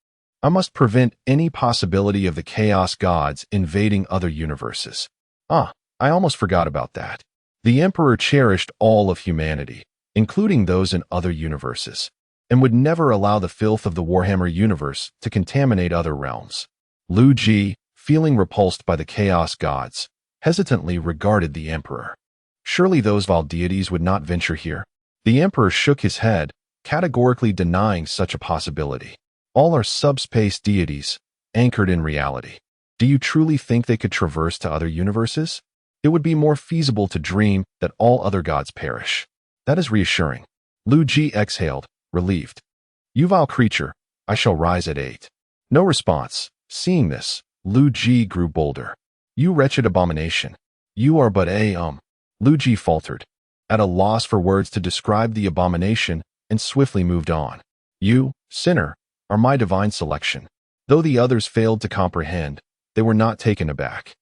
I must prevent any possibility of the chaos gods invading other universes. I almost forgot about that. The Emperor cherished all of humanity, including those in other universes, and would never allow the filth of the Warhammer universe to contaminate other realms. Liu Ji, feeling repulsed by the chaos gods, hesitantly regarded the Emperor. Surely those vile deities would not venture here. The Emperor shook his head, categorically denying such a possibility. All are subspace deities, anchored in reality. Do you truly think they could traverse to other universes? It would be more feasible to dream that all other gods perish. That is reassuring. Liu Ji exhaled, relieved. You vile creature, I shall rise at 8. No response. Seeing this, Liu Ji grew bolder. You wretched abomination. You are but a, Liu Ji faltered, at a loss for words to describe the abomination, and swiftly moved on. You, sinner, are my divine selection. Though the others failed to comprehend, they were not taken aback.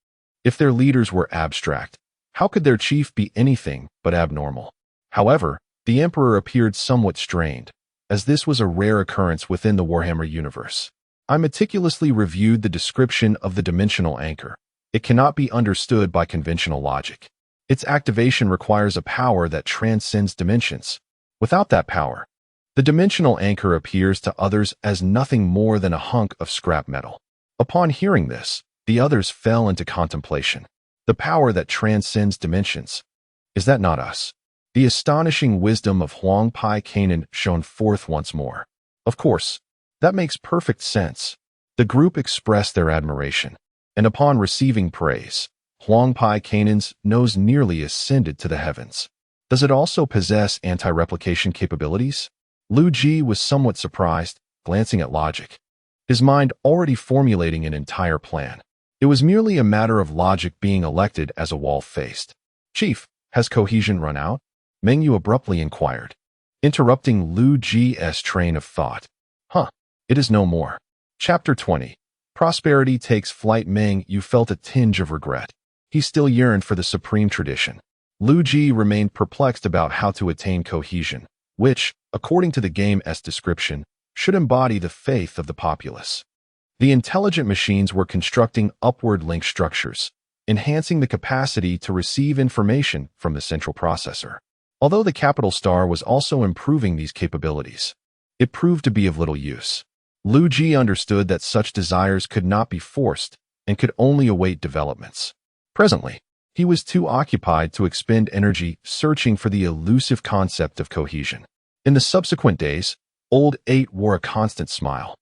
If their leaders were abstract, how could their chief be anything but abnormal? However, the Emperor appeared somewhat strained, as this was a rare occurrence within the Warhammer universe. I meticulously reviewed the description of the dimensional anchor. It cannot be understood by conventional logic. Its activation requires a power that transcends dimensions. Without that power, the dimensional anchor appears to others as nothing more than a hunk of scrap metal. Upon hearing this, the others fell into contemplation. The power that transcends dimensions. Is that not us? The astonishing wisdom of Huang Pai Kanan shone forth once more. Of course, that makes perfect sense. The group expressed their admiration, and upon receiving praise, Huang Pai Kanan's nose nearly ascended to the heavens. Does it also possess anti-replication capabilities? Liu Ji was somewhat surprised, glancing at logic, his mind already formulating an entire plan. It was merely a matter of logic being elected as a Wallfacer. Chief, has cohesion run out? Meng Yu abruptly inquired, interrupting Liu Ji's train of thought. It is no more. Chapter 20. Prosperity takes flight. Meng Yu felt a tinge of regret. He still yearned for the supreme tradition. Liu Ji remained perplexed about how to attain cohesion, which, according to the game's description, should embody the faith of the populace. The intelligent machines were constructing upward link structures, enhancing the capacity to receive information from the central processor. Although the capital star was also improving these capabilities, it proved to be of little use. Liu Ji understood that such desires could not be forced and could only await developments. Presently, he was too occupied to expend energy searching for the elusive concept of cohesion. In the subsequent days, Old 8 wore a constant smile.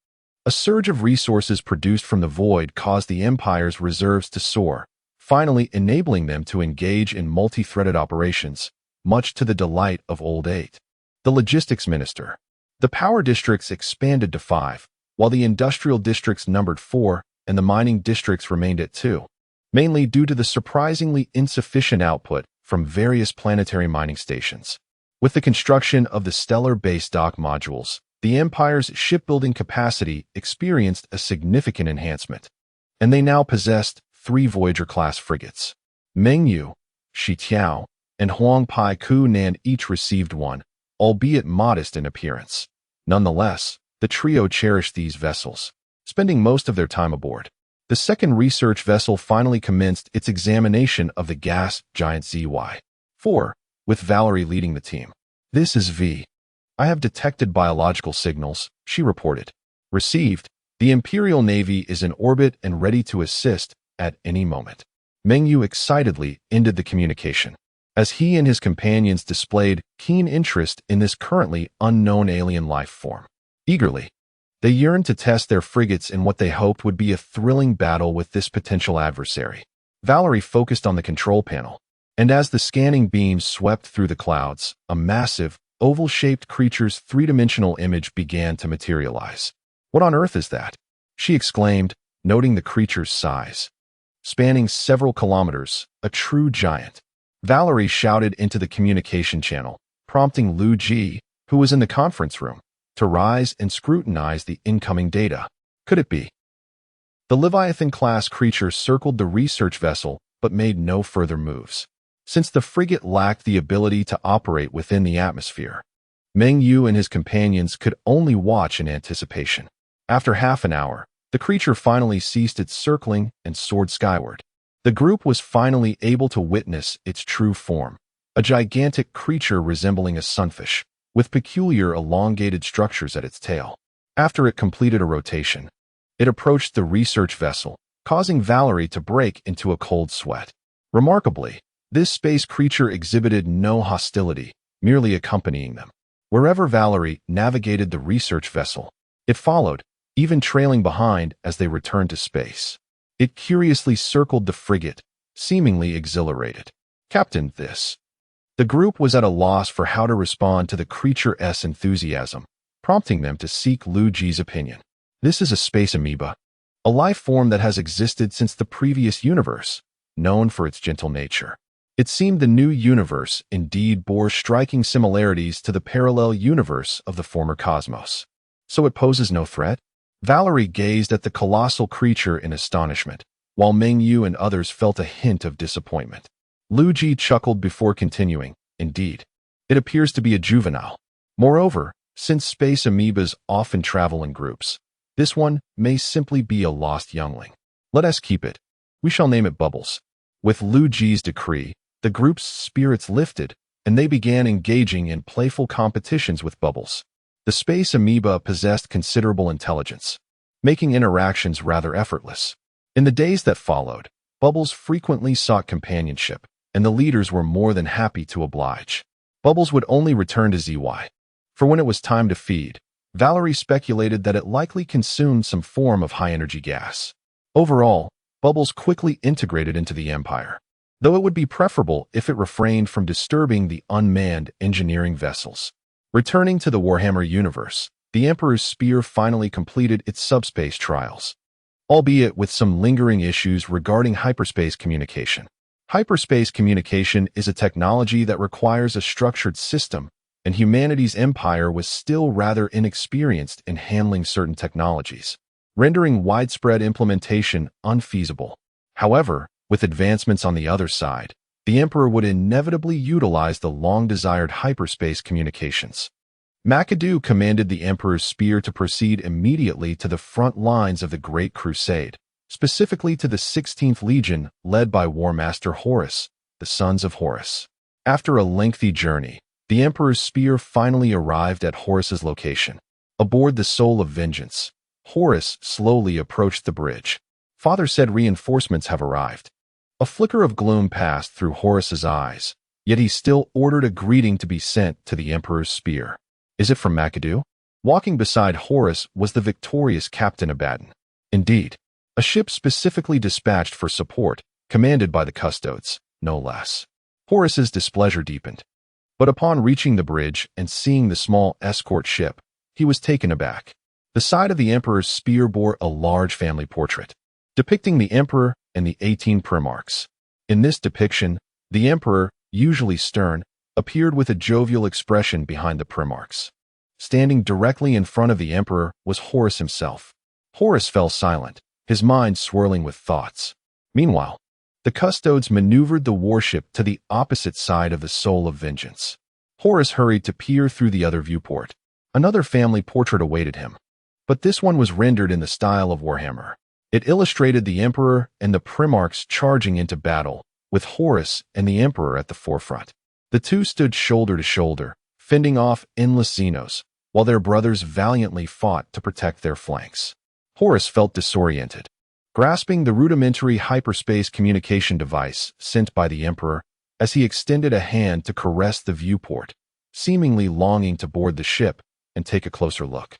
A surge of resources produced from the void caused the Empire's reserves to soar, finally enabling them to engage in multi-threaded operations, much to the delight of Old 8. The Logistics Minister. The power districts expanded to 5, while the industrial districts numbered 4 and the mining districts remained at 2, mainly due to the surprisingly insufficient output from various planetary mining stations. With the construction of the stellar-based dock modules, the Empire's shipbuilding capacity experienced a significant enhancement, and they now possessed 3 Voyager-class frigates. Meng Yu, Shi Tiao, and Huang Pai Kanan each received one, albeit modest in appearance. Nonetheless, the trio cherished these vessels, spending most of their time aboard. The second research vessel finally commenced its examination of the gas giant ZY-4, with Valerie leading the team. This is V. I have detected biological signals, she reported. Received. The Imperial Navy is in orbit and ready to assist at any moment. Meng Yu excitedly ended the communication, as he and his companions displayed keen interest in this currently unknown alien life form. Eagerly, they yearned to test their frigates in what they hoped would be a thrilling battle with this potential adversary. Valerie focused on the control panel, and as the scanning beams swept through the clouds, a massive, oval-shaped creature's three-dimensional image began to materialize. What on earth is that? She exclaimed, noting the creature's size. Spanning several kilometers, a true giant. Valerie shouted into the communication channel, prompting Liu Ji, who was in the conference room, to rise and scrutinize the incoming data. Could it be? The Leviathan-class creature circled the research vessel but made no further moves. Since the frigate lacked the ability to operate within the atmosphere, Meng Yu and his companions could only watch in anticipation. After half an hour, the creature finally ceased its circling and soared skyward. The group was finally able to witness its true form, a gigantic creature resembling a sunfish, with peculiar elongated structures at its tail. After it completed a rotation, it approached the research vessel, causing Valerie to break into a cold sweat. Remarkably, this space creature exhibited no hostility, merely accompanying them. Wherever Valerie navigated the research vessel, it followed, even trailing behind as they returned to space. It curiously circled the frigate, seemingly exhilarated. Captain, this. The group was at a loss for how to respond to the creature's enthusiasm, prompting them to seek Liu Ji's opinion. This is a space amoeba, a life form that has existed since the previous universe, known for its gentle nature. It seemed the new universe indeed bore striking similarities to the parallel universe of the former cosmos. So it poses no threat? Valerie gazed at the colossal creature in astonishment, while Meng Yu and others felt a hint of disappointment. Liu Ji chuckled before continuing, indeed. It appears to be a juvenile. Moreover, since space amoebas often travel in groups, This one may simply be a lost youngling. Let us keep it. We shall name it Bubbles. With Liu Ji's decree, the group's spirits lifted, and they began engaging in playful competitions with Bubbles. The space amoeba possessed considerable intelligence, making interactions rather effortless. In the days that followed, Bubbles frequently sought companionship, and the leaders were more than happy to oblige. Bubbles would only return to ZY. For when it was time to feed, Valerie speculated that it likely consumed some form of high-energy gas. Overall, Bubbles quickly integrated into the Empire, though it would be preferable if it refrained from disturbing the unmanned engineering vessels. Returning to the Warhammer universe, the Emperor's Spear finally completed its subspace trials, albeit with some lingering issues regarding hyperspace communication. Hyperspace communication is a technology that requires a structured system, and humanity's empire was still rather inexperienced in handling certain technologies, rendering widespread implementation unfeasible. However, with advancements on the other side, the Emperor would inevitably utilize the long-desired hyperspace communications. McAdoo commanded the Emperor's Spear to proceed immediately to the front lines of the Great Crusade, specifically to the 16th Legion led by War Master Horus, the Sons of Horus. After a lengthy journey, the Emperor's Spear finally arrived at Horus's location. Aboard the Soul of Vengeance, Horus slowly approached the bridge. Father said reinforcements have arrived. A flicker of gloom passed through Horus's eyes, yet he still ordered a greeting to be sent to the Emperor's Spear. Is it from McAdoo? Walking beside Horus was the victorious Captain Abaddon. Indeed, a ship specifically dispatched for support, commanded by the Custodes, no less. Horus's displeasure deepened. But upon reaching the bridge and seeing the small escort ship, he was taken aback. The side of the Emperor's Spear bore a large family portrait, depicting the Emperor and the 18 Primarchs. In this depiction, the Emperor, usually stern, appeared with a jovial expression behind the Primarchs. Standing directly in front of the Emperor was Horus himself. Horus fell silent, his mind swirling with thoughts. Meanwhile, the Custodes maneuvered the warship to the opposite side of the Soul of Vengeance. Horus hurried to peer through the other viewport. Another family portrait awaited him, but this one was rendered in the style of Warhammer. It illustrated the Emperor and the Primarchs charging into battle, with Horus and the Emperor at the forefront. The two stood shoulder to shoulder, fending off endless Xenos, while their brothers valiantly fought to protect their flanks. Horus felt disoriented. Grasping the rudimentary hyperspace communication device sent by the Emperor, as he extended a hand to caress the viewport, seemingly longing to board the ship and take a closer look.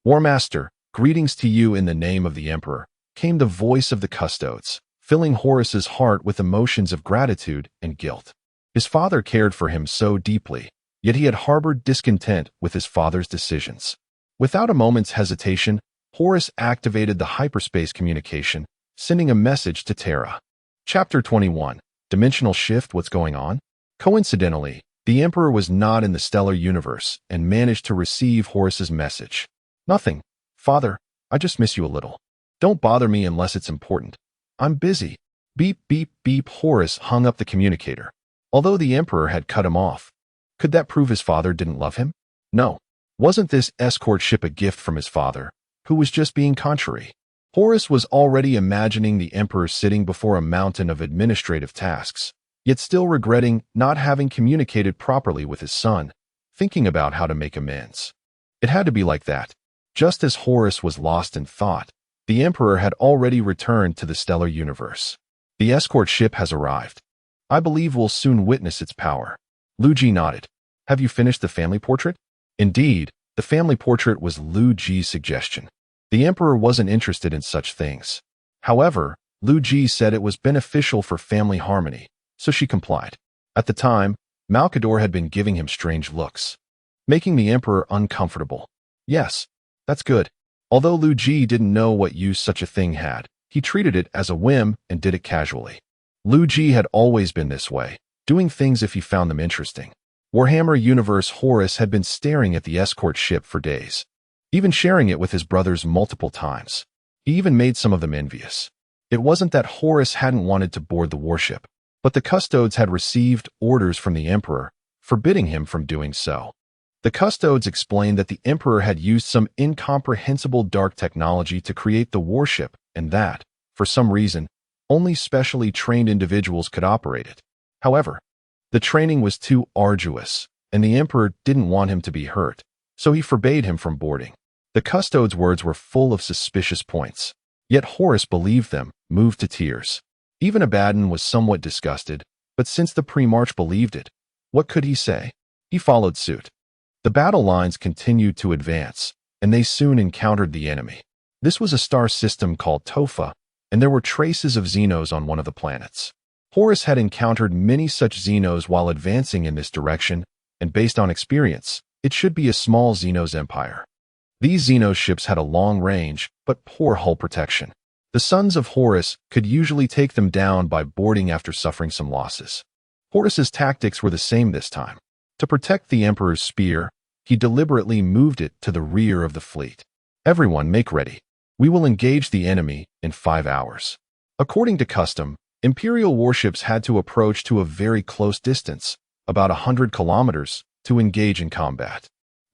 War Master, greetings to you in the name of the Emperor, came the voice of the Custodes, filling Horus's heart with emotions of gratitude and guilt. His father cared for him so deeply, yet he had harbored discontent with his father's decisions. Without a moment's hesitation, Horus activated the hyperspace communication, sending a message to Terra. Chapter 21. Dimensional Shift. What's going on? Coincidentally, the Emperor was not in the stellar universe and managed to receive Horus's message. Nothing. Father, I just miss you a little. Don't bother me unless it's important. I'm busy. Beep, beep, beep. Horus hung up the communicator. Although the Emperor had cut him off, could that prove his father didn't love him? No. Wasn't this escort ship a gift from his father, who was just being contrary? Horus was already imagining the Emperor sitting before a mountain of administrative tasks, yet still regretting not having communicated properly with his son, thinking about how to make amends. It had to be like that. Just as Horus was lost in thought, the Emperor had already returned to the stellar universe. The escort ship has arrived. I believe we'll soon witness its power. Liu Ji nodded. Have you finished the family portrait? Indeed, the family portrait was Liu Ji's suggestion. The Emperor wasn't interested in such things. However, Liu Ji said it was beneficial for family harmony, so she complied. At the time, Malkador had been giving him strange looks, making the Emperor uncomfortable. Yes, that's good. Although Liu Ji didn't know what use such a thing had, he treated it as a whim and did it casually. Liu Ji had always been this way, doing things if he found them interesting. Warhammer Universe Horus had been staring at the escort ship for days, even sharing it with his brothers multiple times. He even made some of them envious. It wasn't that Horus hadn't wanted to board the warship, but the Custodes had received orders from the Emperor, forbidding him from doing so. The custodes explained that the Emperor had used some incomprehensible dark technology to create the warship and that, for some reason, only specially trained individuals could operate it. However, the training was too arduous, and the Emperor didn't want him to be hurt, so he forbade him from boarding. The custodes' words were full of suspicious points, yet Horus believed them, moved to tears. Even Abaddon was somewhat disgusted, but since the pre-march believed it, what could he say? He followed suit. The battle lines continued to advance, and they soon encountered the enemy. This was a star system called Tofa, and there were traces of Xenos on one of the planets. Horus had encountered many such Xenos while advancing in this direction, and based on experience, it should be a small Xenos empire. These Xenos ships had a long range, but poor hull protection. The sons of Horus could usually take them down by boarding after suffering some losses. Horus's tactics were the same this time. To protect the Emperor's spear, he deliberately moved it to the rear of the fleet. Everyone make ready. We will engage the enemy in 5 hours. According to custom, Imperial warships had to approach to a very close distance, about 100 kilometers, to engage in combat.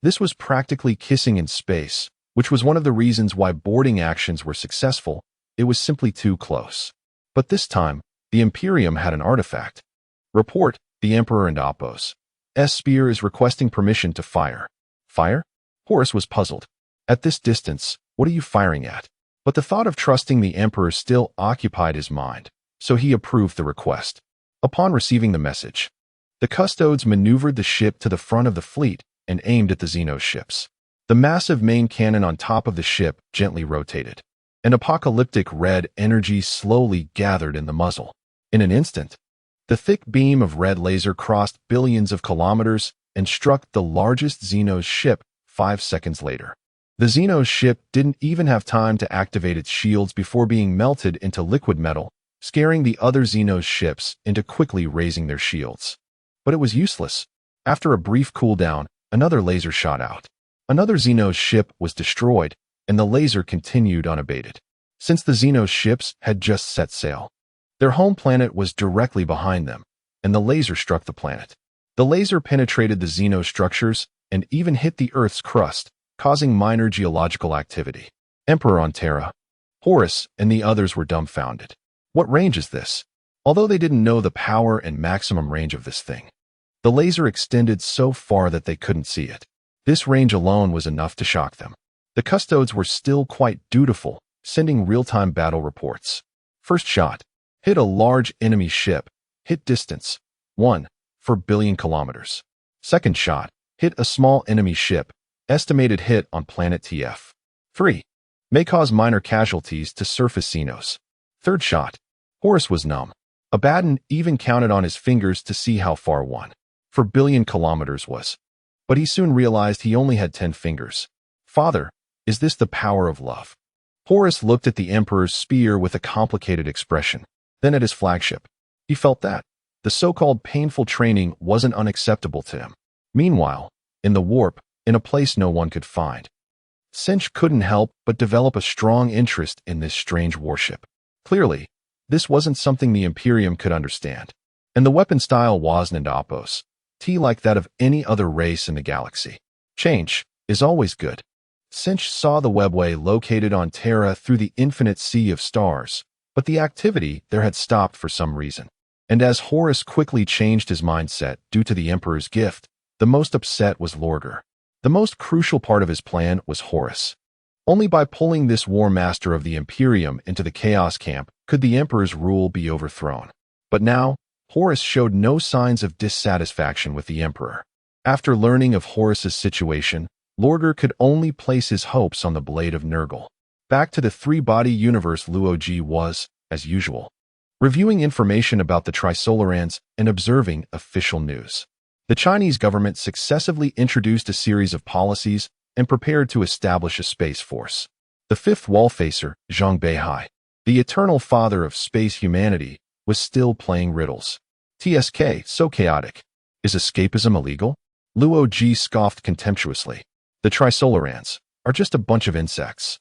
This was practically kissing in space, which was one of the reasons why boarding actions were successful. It was simply too close. But this time, the Imperium had an artifact. Report, the Emperor and Apos. Spear is requesting permission to fire. Fire? Horus was puzzled. At this distance, what are you firing at? But the thought of trusting the Emperor still occupied his mind, so he approved the request. Upon receiving the message, the custodes maneuvered the ship to the front of the fleet and aimed at the Xenos ships. The massive main cannon on top of the ship gently rotated. An apocalyptic red energy slowly gathered in the muzzle. In an instant, the thick beam of red laser crossed billions of kilometers and struck the largest Xenos ship 5 seconds later. The Xenos ship didn't even have time to activate its shields before being melted into liquid metal, scaring the other Xenos ships into quickly raising their shields. But it was useless. After a brief cooldown, another laser shot out. Another Xenos ship was destroyed, and the laser continued unabated. Since the Xenos ships had just set sail, their home planet was directly behind them, and the laser struck the planet. The laser penetrated the Xenos structures and even hit the Earth's crust, causing minor geological activity. Emperor on Terra, Horus, and the others were dumbfounded. What range is this? Although they didn't know the power and maximum range of this thing, the laser extended so far that they couldn't see it. This range alone was enough to shock them. The custodes were still quite dutiful, sending real-time battle reports. First shot. Hit a large enemy ship. Hit distance. 1 for billion kilometers. Second shot. Hit a small enemy ship. Estimated hit on planet TF. 3. May cause minor casualties to surface Xenos. Third shot. Horus was numb. Abaddon even counted on his fingers to see how far 1 for billion kilometers was. But he soon realized he only had 10 fingers. Father, is this the power of love? Horus looked at the Emperor's spear with a complicated expression, then at his flagship. He felt that the so-called painful training wasn't unacceptable to him. Meanwhile, in the warp, in a place no one could find, Cinch couldn't help but develop a strong interest in this strange warship. Clearly, this wasn't something the Imperium could understand, and the weapon style wasn't Apos, like that of any other race in the galaxy. Change is always good. Cinch saw the webway located on Terra through the infinite sea of stars, but the activity there had stopped for some reason. And as Horus quickly changed his mindset due to the Emperor's gift, the most upset was Lorgar. The most crucial part of his plan was Horus. Only by pulling this War Master of the Imperium into the Chaos Camp could the Emperor's rule be overthrown. But now, Horus showed no signs of dissatisfaction with the Emperor. After learning of Horus's situation, Lorgar could only place his hopes on the blade of Nurgle. Back to the three-body universe, Liu Ji was, as usual, reviewing information about the Trisolarans and observing official news. The Chinese government successively introduced a series of policies and prepared to establish a space force. The fifth Wallfacer, Zhang Beihai, the eternal father of space humanity, was still playing riddles. TSK, so chaotic. Is escapism illegal? Liu Ji scoffed contemptuously. The Trisolarans are just a bunch of insects.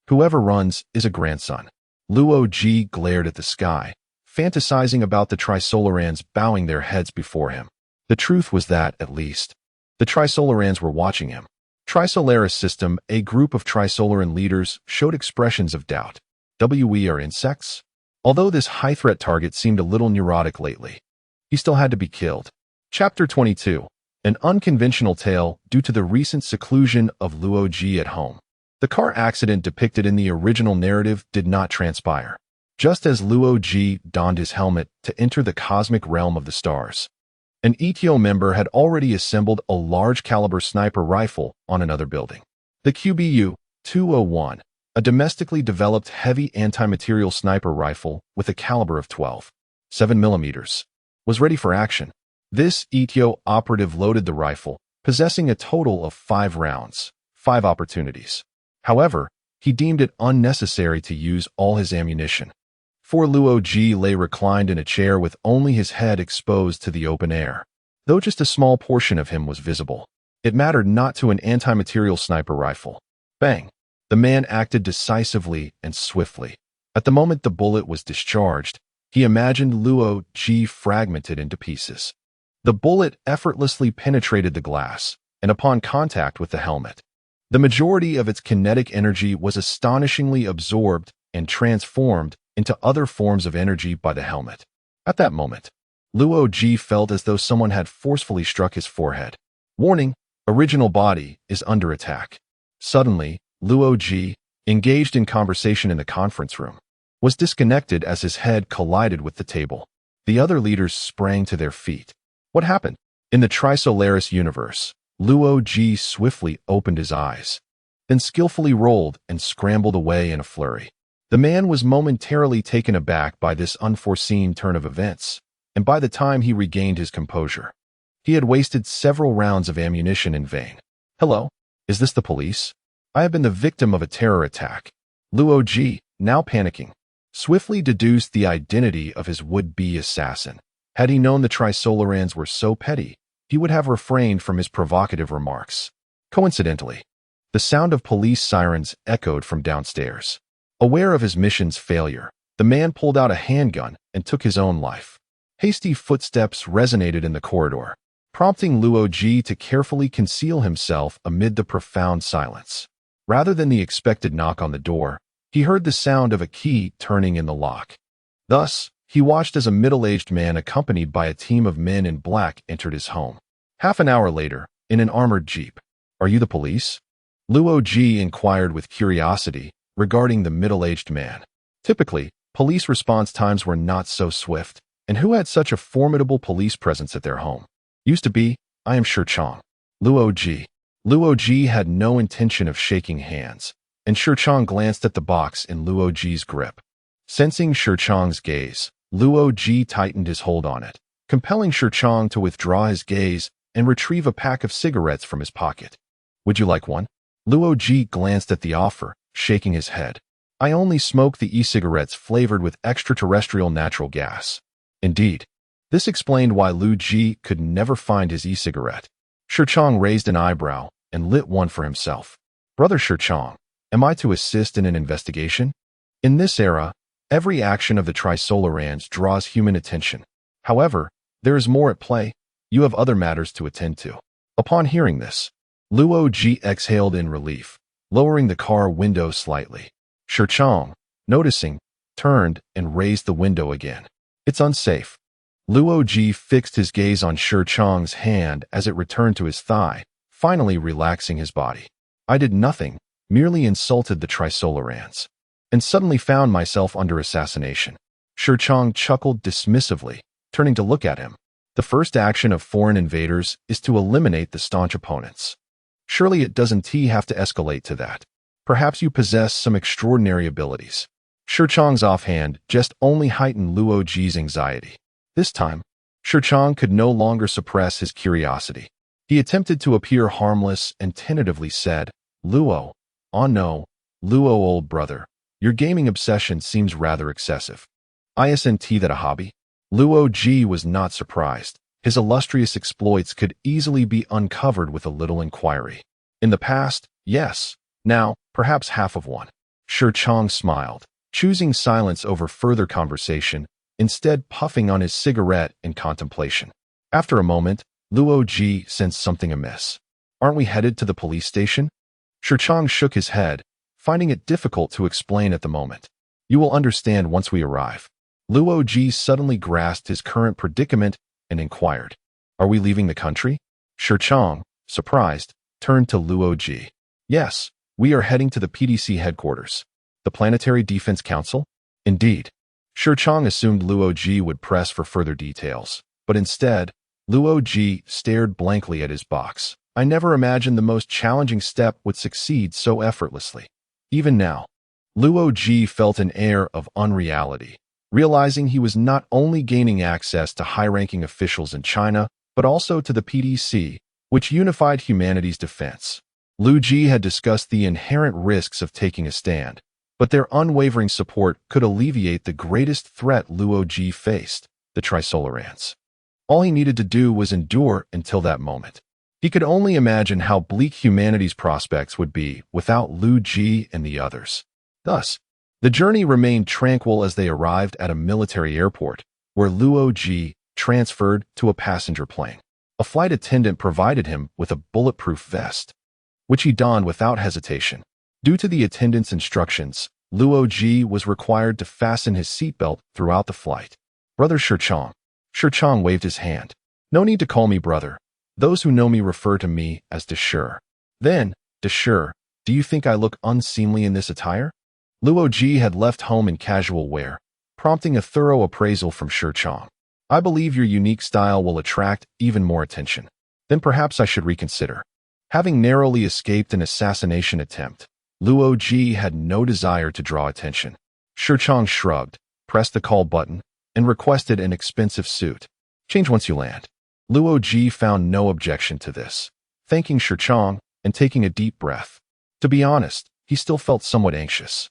Whoever runs is a grandson. Liu Ji glared at the sky, fantasizing about the Trisolarans bowing their heads before him. The truth was that, at least, The Trisolarans were watching him. Trisolaris system, a group of Trisolaran leaders, showed expressions of doubt. We are insects? Although this high-threat target seemed a little neurotic lately, he still had to be killed. Chapter 22. An unconventional tale due to the recent seclusion of Liu Ji at home. The car accident depicted in the original narrative did not transpire. Just as Liu Ji donned his helmet to enter the cosmic realm of the stars, an ETO member had already assembled a large-caliber sniper rifle on another building. The QBU-201, a domestically developed heavy anti-material sniper rifle with a caliber of 12.7 mm, was ready for action. This ETO operative loaded the rifle, possessing a total of 5 rounds, 5 opportunities. However, he deemed it unnecessary to use all his ammunition. For Liu Ji lay reclined in a chair with only his head exposed to the open air. Though just a small portion of him was visible, it mattered not to an anti-material sniper rifle. Bang! The man acted decisively and swiftly. At the moment the bullet was discharged, he imagined Liu Ji fragmented into pieces. The bullet effortlessly penetrated the glass, and upon contact with the helmet, the majority of its kinetic energy was astonishingly absorbed and transformed into other forms of energy by the helmet. At that moment, Liu Ji felt as though someone had forcefully struck his forehead. Warning, original body is under attack. Suddenly, Liu Ji, engaged in conversation in the conference room, was disconnected as his head collided with the table. The other leaders sprang to their feet. What happened? In the Trisolaris universe, Liu Ji swiftly opened his eyes, then skillfully rolled and scrambled away in a flurry. The man was momentarily taken aback by this unforeseen turn of events, and by the time he regained his composure, he had wasted several rounds of ammunition in vain. Hello? Is this the police? I have been the victim of a terror attack. Liu Ji, now panicking, swiftly deduced the identity of his would-be assassin. Had he known the Trisolarans were so petty, he would have refrained from his provocative remarks. Coincidentally, the sound of police sirens echoed from downstairs. Aware of his mission's failure, the man pulled out a handgun and took his own life. Hasty footsteps resonated in the corridor, prompting Liu Ji to carefully conceal himself amid the profound silence. Rather than the expected knock on the door, he heard the sound of a key turning in the lock. Thus, he watched as a middle-aged man accompanied by a team of men in black entered his home. Half an hour later, in an armored jeep. Are you the police? Liu Ji inquired with curiosity regarding the middle-aged man. Typically, police response times were not so swift, and who had such a formidable police presence at their home? Used to be, I am Shurchong. Liu Ji. Liu Ji had no intention of shaking hands, and Shurchong glanced at the box in Liu Ji's grip. Sensing Shurchong's gaze, Liu Ji tightened his hold on it, compelling Shurchong to withdraw his gaze and retrieve a pack of cigarettes from his pocket. Would you like one? Liu Ji glanced at the offer, shaking his head. I only smoke the e-cigarettes flavored with extraterrestrial natural gas. Indeed. This explained why Liu Ji could never find his e-cigarette. Shurchong raised an eyebrow and lit one for himself. Brother Shurchong, am I to assist in an investigation? In this era, every action of the Trisolarans draws human attention. However, there is more at play. You have other matters to attend to. Upon hearing this, Liu Ji exhaled in relief, lowering the car window slightly. Shurchong, noticing, turned and raised the window again. It's unsafe. Liu Ji fixed his gaze on Shurchong's hand as it returned to his thigh, finally relaxing his body. I did nothing, merely insulted the Trisolarans, and suddenly found myself under assassination. Shurchong chuckled dismissively, turning to look at him. The first action of foreign invaders is to eliminate the staunch opponents. Surely it doesn't have to escalate to that. Perhaps you possess some extraordinary abilities. Shurchong's offhand just only heightened Liu Ji's anxiety. This time, Shurchong could no longer suppress his curiosity. He attempted to appear harmless and tentatively said, Luo, oh no, Luo old brother, your gaming obsession seems rather excessive. Isn't that a hobby? Liu Ji was not surprised. His illustrious exploits could easily be uncovered with a little inquiry. In the past, yes. Now, perhaps half of one. Shurchong smiled, choosing silence over further conversation, instead puffing on his cigarette in contemplation. After a moment, Luo Ji sensed something amiss. Aren't we headed to the police station? Shichang shook his head, finding it difficult to explain at the moment. You will understand once we arrive. Luo Ji suddenly grasped his current predicament and inquired, Are we leaving the country? Shichang, surprised, turned to Luo Ji. Yes, we are heading to the PDC headquarters. The Planetary Defense Council? Indeed. Shichang assumed Luo Ji would press for further details, but instead, Luo Ji stared blankly at his box. I never imagined the most challenging step would succeed so effortlessly. Even now, Luo Ji felt an air of unreality, realizing he was not only gaining access to high-ranking officials in China, but also to the PDC, which unified humanity's defense. Liu Ji had discussed the inherent risks of taking a stand, but their unwavering support could alleviate the greatest threat Luo Ji faced, the Trisolarans. All he needed to do was endure until that moment. He could only imagine how bleak humanity's prospects would be without Liu Ji and the others. Thus, the journey remained tranquil as they arrived at a military airport, where Luo Ji transferred to a passenger plane. A flight attendant provided him with a bulletproof vest, which he donned without hesitation. Due to the attendant's instructions, Luo Ji was required to fasten his seatbelt throughout the flight. Brother Shichang. Shichang waved his hand. No need to call me brother. Those who know me refer to me as Deshur. Then, Deshur, do you think I look unseemly in this attire? Luo Ji had left home in casual wear, prompting a thorough appraisal from Shichang. I believe your unique style will attract even more attention. Then perhaps I should reconsider. Having narrowly escaped an assassination attempt, Luo Ji had no desire to draw attention. Shichang shrugged, pressed the call button, and requested an expensive suit. Change once you land. Luo Ji found no objection to this, thanking Shichang and taking a deep breath. To be honest, he still felt somewhat anxious.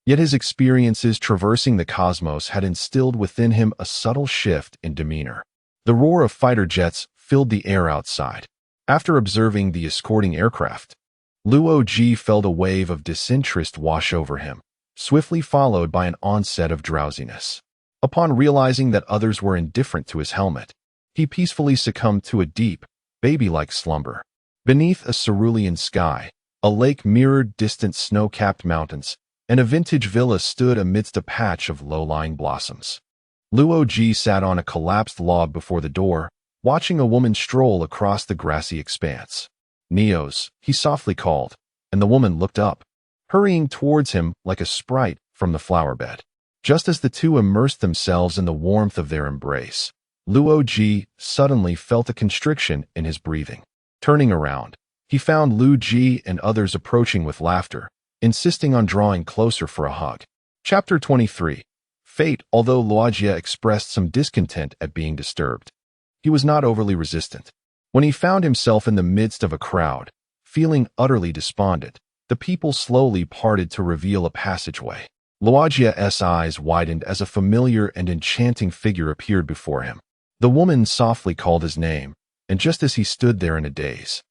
Yet his experiences traversing the cosmos had instilled within him a subtle shift in demeanor. The roar of fighter jets filled the air outside. After observing the escorting aircraft, Luo Ji felt a wave of disinterest wash over him, swiftly followed by an onset of drowsiness. Upon realizing that others were indifferent to his helmet, he peacefully succumbed to a deep, baby-like slumber. Beneath a cerulean sky, a lake mirrored distant snow-capped mountains, and a vintage villa stood amidst a patch of low-lying blossoms. Luo Ji sat on a collapsed log before the door, watching a woman stroll across the grassy expanse. Neos, he softly called, and the woman looked up, hurrying towards him like a sprite from the flower bed. Just as the two immersed themselves in the warmth of their embrace, Luo Ji suddenly felt a constriction in his breathing. Turning around, he found Liu Ji and others approaching with laughter, insisting on drawing closer for a hug. Chapter 23. Fate. Although Luojia expressed some discontent at being disturbed, he was not overly resistant. When he found himself in the midst of a crowd, feeling utterly despondent, the people slowly parted to reveal a passageway. Luojia's eyes widened as a familiar and enchanting figure appeared before him. The woman softly called his name, and just as he stood there in a daze,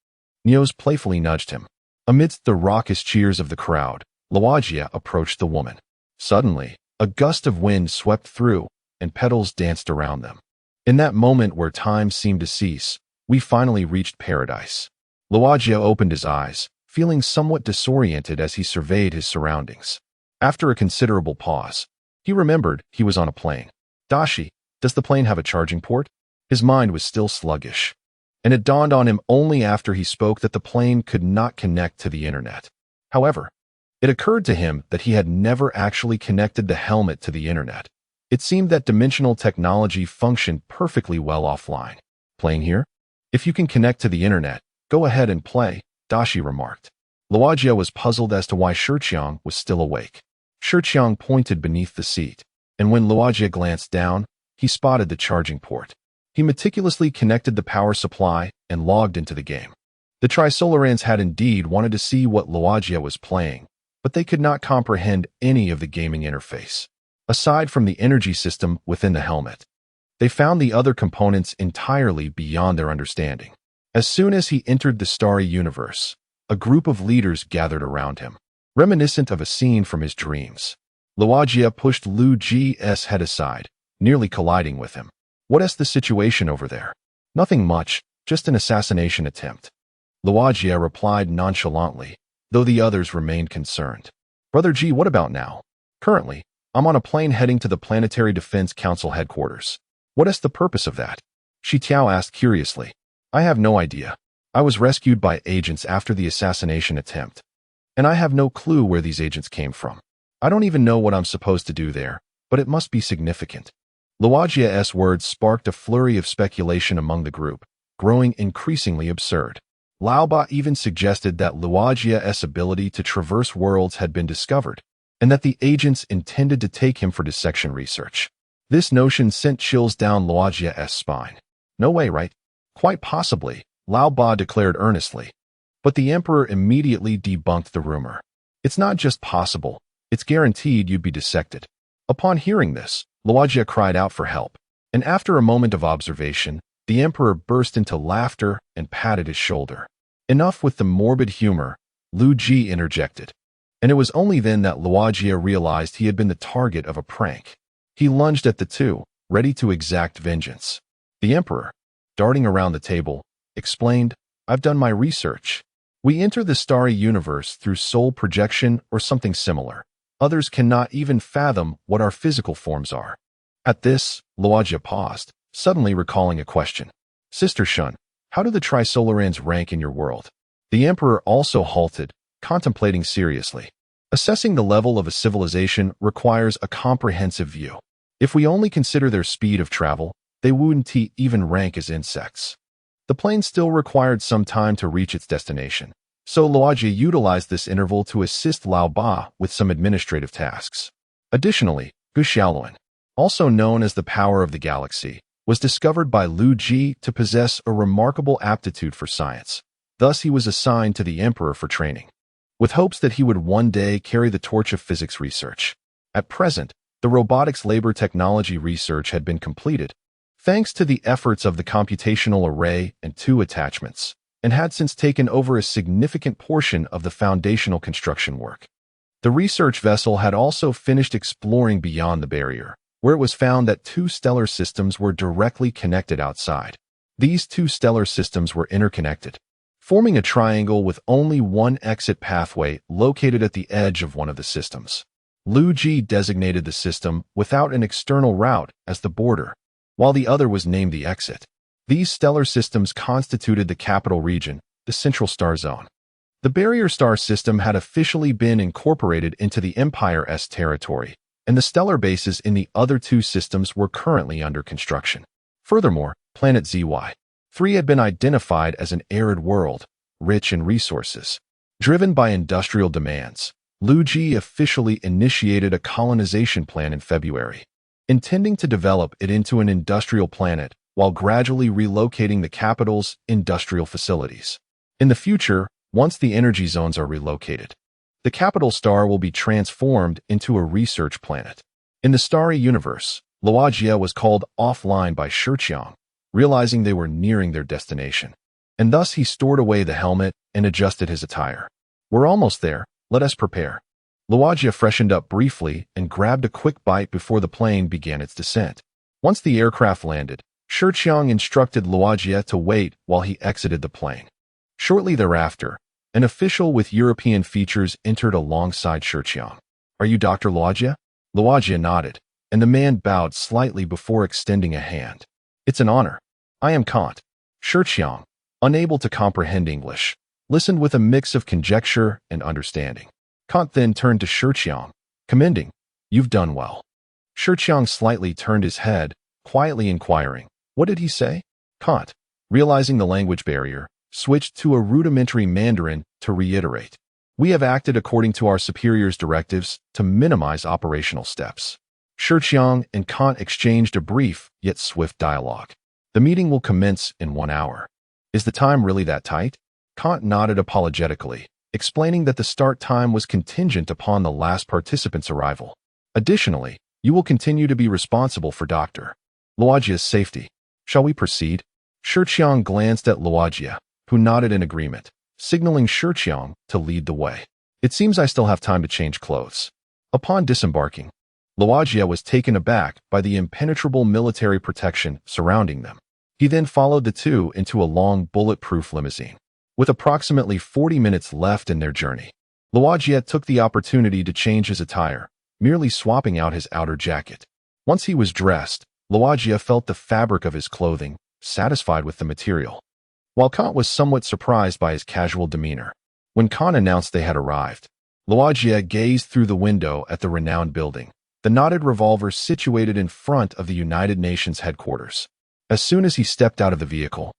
Neos playfully nudged him. Amidst the raucous cheers of the crowd, Luojia approached the woman. Suddenly, a gust of wind swept through, and petals danced around them. In that moment where time seemed to cease, we finally reached paradise. Luojia opened his eyes, feeling somewhat disoriented as he surveyed his surroundings. After a considerable pause, he remembered he was on a plane. Dashi, does the plane have a charging port? His mind was still sluggish, and it dawned on him only after he spoke that the plane could not connect to the internet. However, it occurred to him that he had never actually connected the helmet to the internet. It seemed that dimensional technology functioned perfectly well offline. Playing here? If you can connect to the internet, go ahead and play, Dashi remarked. Luojia was puzzled as to why Shichang was still awake. Shichang pointed beneath the seat, and when Luojia glanced down, he spotted the charging port. He meticulously connected the power supply and logged into the game. The Trisolarans had indeed wanted to see what Luojia was playing, but they could not comprehend any of the gaming interface. Aside from the energy system within the helmet, they found the other components entirely beyond their understanding. As soon as he entered the starry universe, a group of leaders gathered around him, reminiscent of a scene from his dreams. Luojia pushed Liu Ji's head aside, nearly colliding with him. What is the situation over there? Nothing much, Just an assassination attempt. Luogia replied nonchalantly, though the others remained concerned. Brother Ji, what about now? Currently, I'm on a plane heading to the Planetary Defense Council headquarters. What is the purpose of that? Shi Tiao asked curiously. I have no idea. I was rescued by agents after the assassination attempt, and I have no clue where these agents came from. I don't even know what I'm supposed to do there, but it must be significant. Luogia's words sparked a flurry of speculation among the group, growing increasingly absurd. Lao Ba even suggested that Luogia's ability to traverse worlds had been discovered, and that the agents intended to take him for dissection research. This notion sent chills down Luogia's spine. No way, right? Quite possibly, Lao Ba declared earnestly. But the Emperor immediately debunked the rumor. It's not just possible, it's guaranteed you'd be dissected. Upon hearing this, Luogia cried out for help, and after a moment of observation, the Emperor burst into laughter and patted his shoulder. Enough with the morbid humor, Liu Ji interjected. And it was only then that Luogia realized he had been the target of a prank. He lunged at the two, ready to exact vengeance. The Emperor, darting around the table, explained, I've done my research. We enter the starry universe through soul projection or something similar. Others cannot even fathom what our physical forms are. At this, Luogia paused, suddenly recalling a question. Sister Shun, how do the Trisolarans rank in your world? The Emperor also halted, contemplating seriously. Assessing the level of a civilization requires a comprehensive view. If we only consider their speed of travel, they wouldn't even rank as insects. The plane still required some time to reach its destination, so Luogia utilized this interval to assist Lao Ba with some administrative tasks. Additionally, Gu Xiaoluan, also known as the Power of the Galaxy, was discovered by Liu Ji to possess a remarkable aptitude for science. Thus, he was assigned to the Emperor for training, with hopes that he would one day carry the torch of physics research. At present, the robotics labor technology research had been completed, thanks to the efforts of the computational array and two attachments, and had since taken over a significant portion of the foundational construction work. The research vessel had also finished exploring beyond the barrier, where it was found that two stellar systems were directly connected outside. These two stellar systems were interconnected, forming a triangle with only one exit pathway located at the edge of one of the systems. Liu Ji designated the system without an external route as the border, while the other was named the exit. These stellar systems constituted the capital region, the Central Star Zone. The Barrier Star System had officially been incorporated into the Empire's territory, and the stellar bases in the other two systems were currently under construction. Furthermore, planet ZY-3 had been identified as an arid world, rich in resources. Driven by industrial demands, Liu Ji officially initiated a colonization plan in February, intending to develop it into an industrial planet while gradually relocating the capital's industrial facilities. In the future, once the energy zones are relocated, the capital star will be transformed into a research planet. In the starry universe, Luogia was called offline by Shiqiang, realizing they were nearing their destination, and thus he stored away the helmet and adjusted his attire. We're almost there, let us prepare. Luogia freshened up briefly and grabbed a quick bite before the plane began its descent. Once the aircraft landed, Shiqiang instructed Luogia to wait while he exited the plane. Shortly thereafter, an official with European features entered alongside Shiqiang. Are you Dr. Luogia? Luogia nodded, and the man bowed slightly before extending a hand. It's an honor. I am Kant. Shiqiang, unable to comprehend English, listened with a mix of conjecture and understanding. Kant then turned to Shiqiang, commending, You've done well. Shiqiang slightly turned his head, quietly inquiring, What did he say? Kant, realizing the language barrier, switched to a rudimentary Mandarin to reiterate. We have acted according to our superior's directives to minimize operational steps. Shiqiang and Kant exchanged a brief yet swift dialogue. The meeting will commence in 1 hour. Is the time really that tight? Kant nodded apologetically, explaining that the start time was contingent upon the last participant's arrival. Additionally, you will continue to be responsible for Dr. Luogia's safety. Shall we proceed? Shiqiang glanced at Luogia, who nodded in agreement, signaling Shiqiang to lead the way. It seems I still have time to change clothes. Upon disembarking, Luogia was taken aback by the impenetrable military protection surrounding them. He then followed the two into a long bulletproof limousine. With approximately 40 minutes left in their journey, Liu Ji took the opportunity to change his attire, merely swapping out his outer jacket. Once he was dressed, Liu Ji felt the fabric of his clothing, satisfied with the material. While Kant was somewhat surprised by his casual demeanor, when Khan announced they had arrived, Liu Ji gazed through the window at the renowned building, the knotted revolver situated in front of the United Nations headquarters. As soon as he stepped out of the vehicle,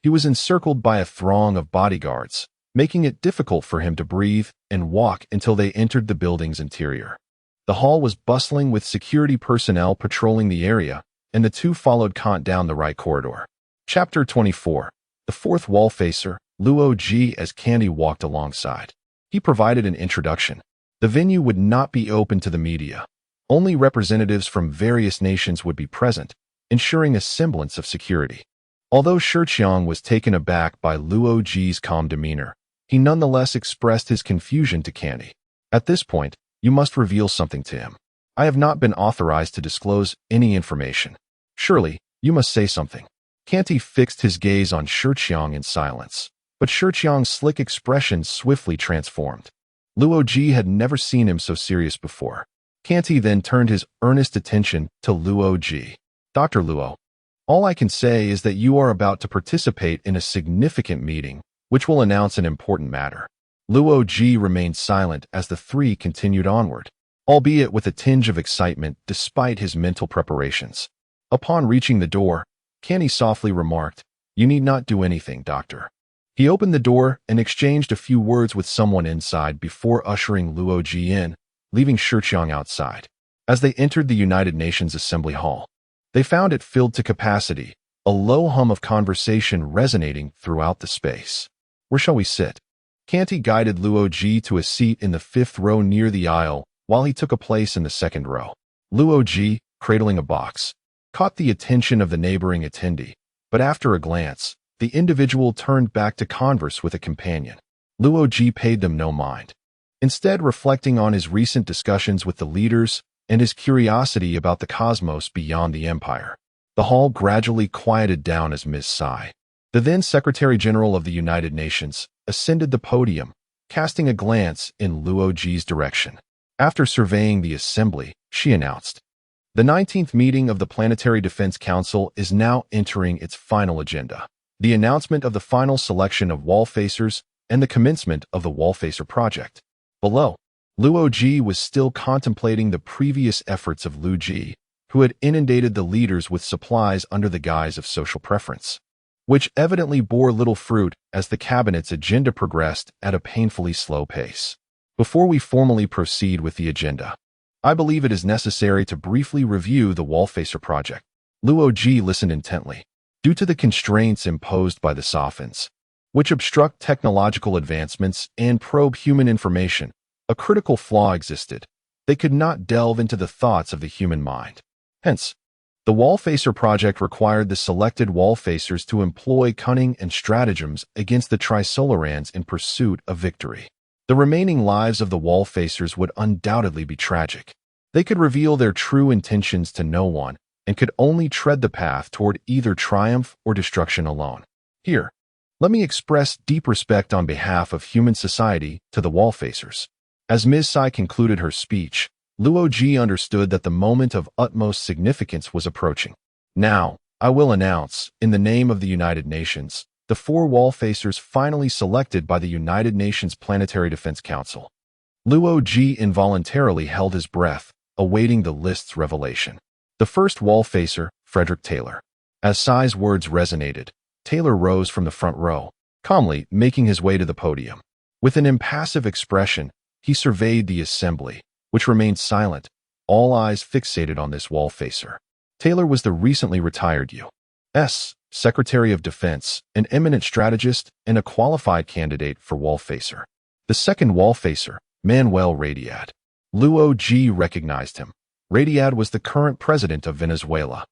he was encircled by a throng of bodyguards, making it difficult for him to breathe and walk until they entered the building's interior. The hall was bustling with security personnel patrolling the area, and the two followed Kant down the right corridor. Chapter 24. The fourth Wallfacer, Liu Ji, as Candy walked alongside. He provided an introduction. The venue would not be open to the media. Only representatives from various nations would be present, ensuring a semblance of security. Although Shiqiang was taken aback by Liu Ji's calm demeanor, he nonetheless expressed his confusion to Candy. At this point, you must reveal something to him. I have not been authorized to disclose any information. Surely, you must say something. Canty fixed his gaze on Shiqiang in silence, but Shiqiang's slick expression swiftly transformed. Liu Ji had never seen him so serious before. Canty then turned his earnest attention to Liu Ji. Dr. Liu, all I can say is that you are about to participate in a significant meeting, which will announce an important matter. Liu Ji remained silent as the three continued onward, albeit with a tinge of excitement despite his mental preparations. Upon reaching the door, Canny softly remarked, "You need not do anything, Doctor." He opened the door and exchanged a few words with someone inside before ushering Liu Ji in, leaving Shiqiang outside. As they entered the United Nations Assembly Hall, they found it filled to capacity, a low hum of conversation resonating throughout the space. "Where shall we sit?" Canty guided Liu Ji to a seat in the fifth row near the aisle, while he took a place in the second row. Liu Ji, cradling a box, caught the attention of the neighboring attendee, but after a glance, the individual turned back to converse with a companion. Liu Ji paid them no mind, instead reflecting on his recent discussions with the leaders and his curiosity about the cosmos beyond the Empire. The hall gradually quieted down as Ms. Tsai, the then Secretary General of the United Nations, ascended the podium, casting a glance in Liu Ji's direction. After surveying the assembly, she announced, "The 19th meeting of the Planetary Defense Council is now entering its final agenda. The announcement of the final selection of Wallfacers and the commencement of the Wallfacer project." Below, Liu Ji was still contemplating the previous efforts of Liu Ji, who had inundated the leaders with supplies under the guise of social preference, which evidently bore little fruit as the cabinet's agenda progressed at a painfully slow pace. Before we formally proceed with the agenda, I believe it is necessary to briefly review the Wallfacer project. Liu Ji listened intently. Due to the constraints imposed by the Sophons, which obstruct technological advancements and probe human information, a critical flaw existed. They could not delve into the thoughts of the human mind. Hence, the Wallfacer project required the selected Wallfacers to employ cunning and stratagems against the Trisolarans in pursuit of victory. The remaining lives of the Wallfacers would undoubtedly be tragic. They could reveal their true intentions to no one and could only tread the path toward either triumph or destruction alone. Here, let me express deep respect on behalf of human society to the Wallfacers. As Ms. Tsai concluded her speech, Liu Ji understood that the moment of utmost significance was approaching. Now, I will announce, in the name of the United Nations, the 4 Wallfacers finally selected by the United Nations Planetary Defense Council. Liu Ji involuntarily held his breath, awaiting the list's revelation. The first Wallfacer, Frederick Taylor. As Tsai's words resonated, Taylor rose from the front row, calmly making his way to the podium. With an impassive expression, he surveyed the assembly, which remained silent, all eyes fixated on this Wallfacer. Taylor was the recently retired U.S. Secretary of Defense, an eminent strategist, and a qualified candidate for Wallfacer. The second Wallfacer, Manuel Radiad. Liu Ji recognized him. Radiad was the current president of Venezuela,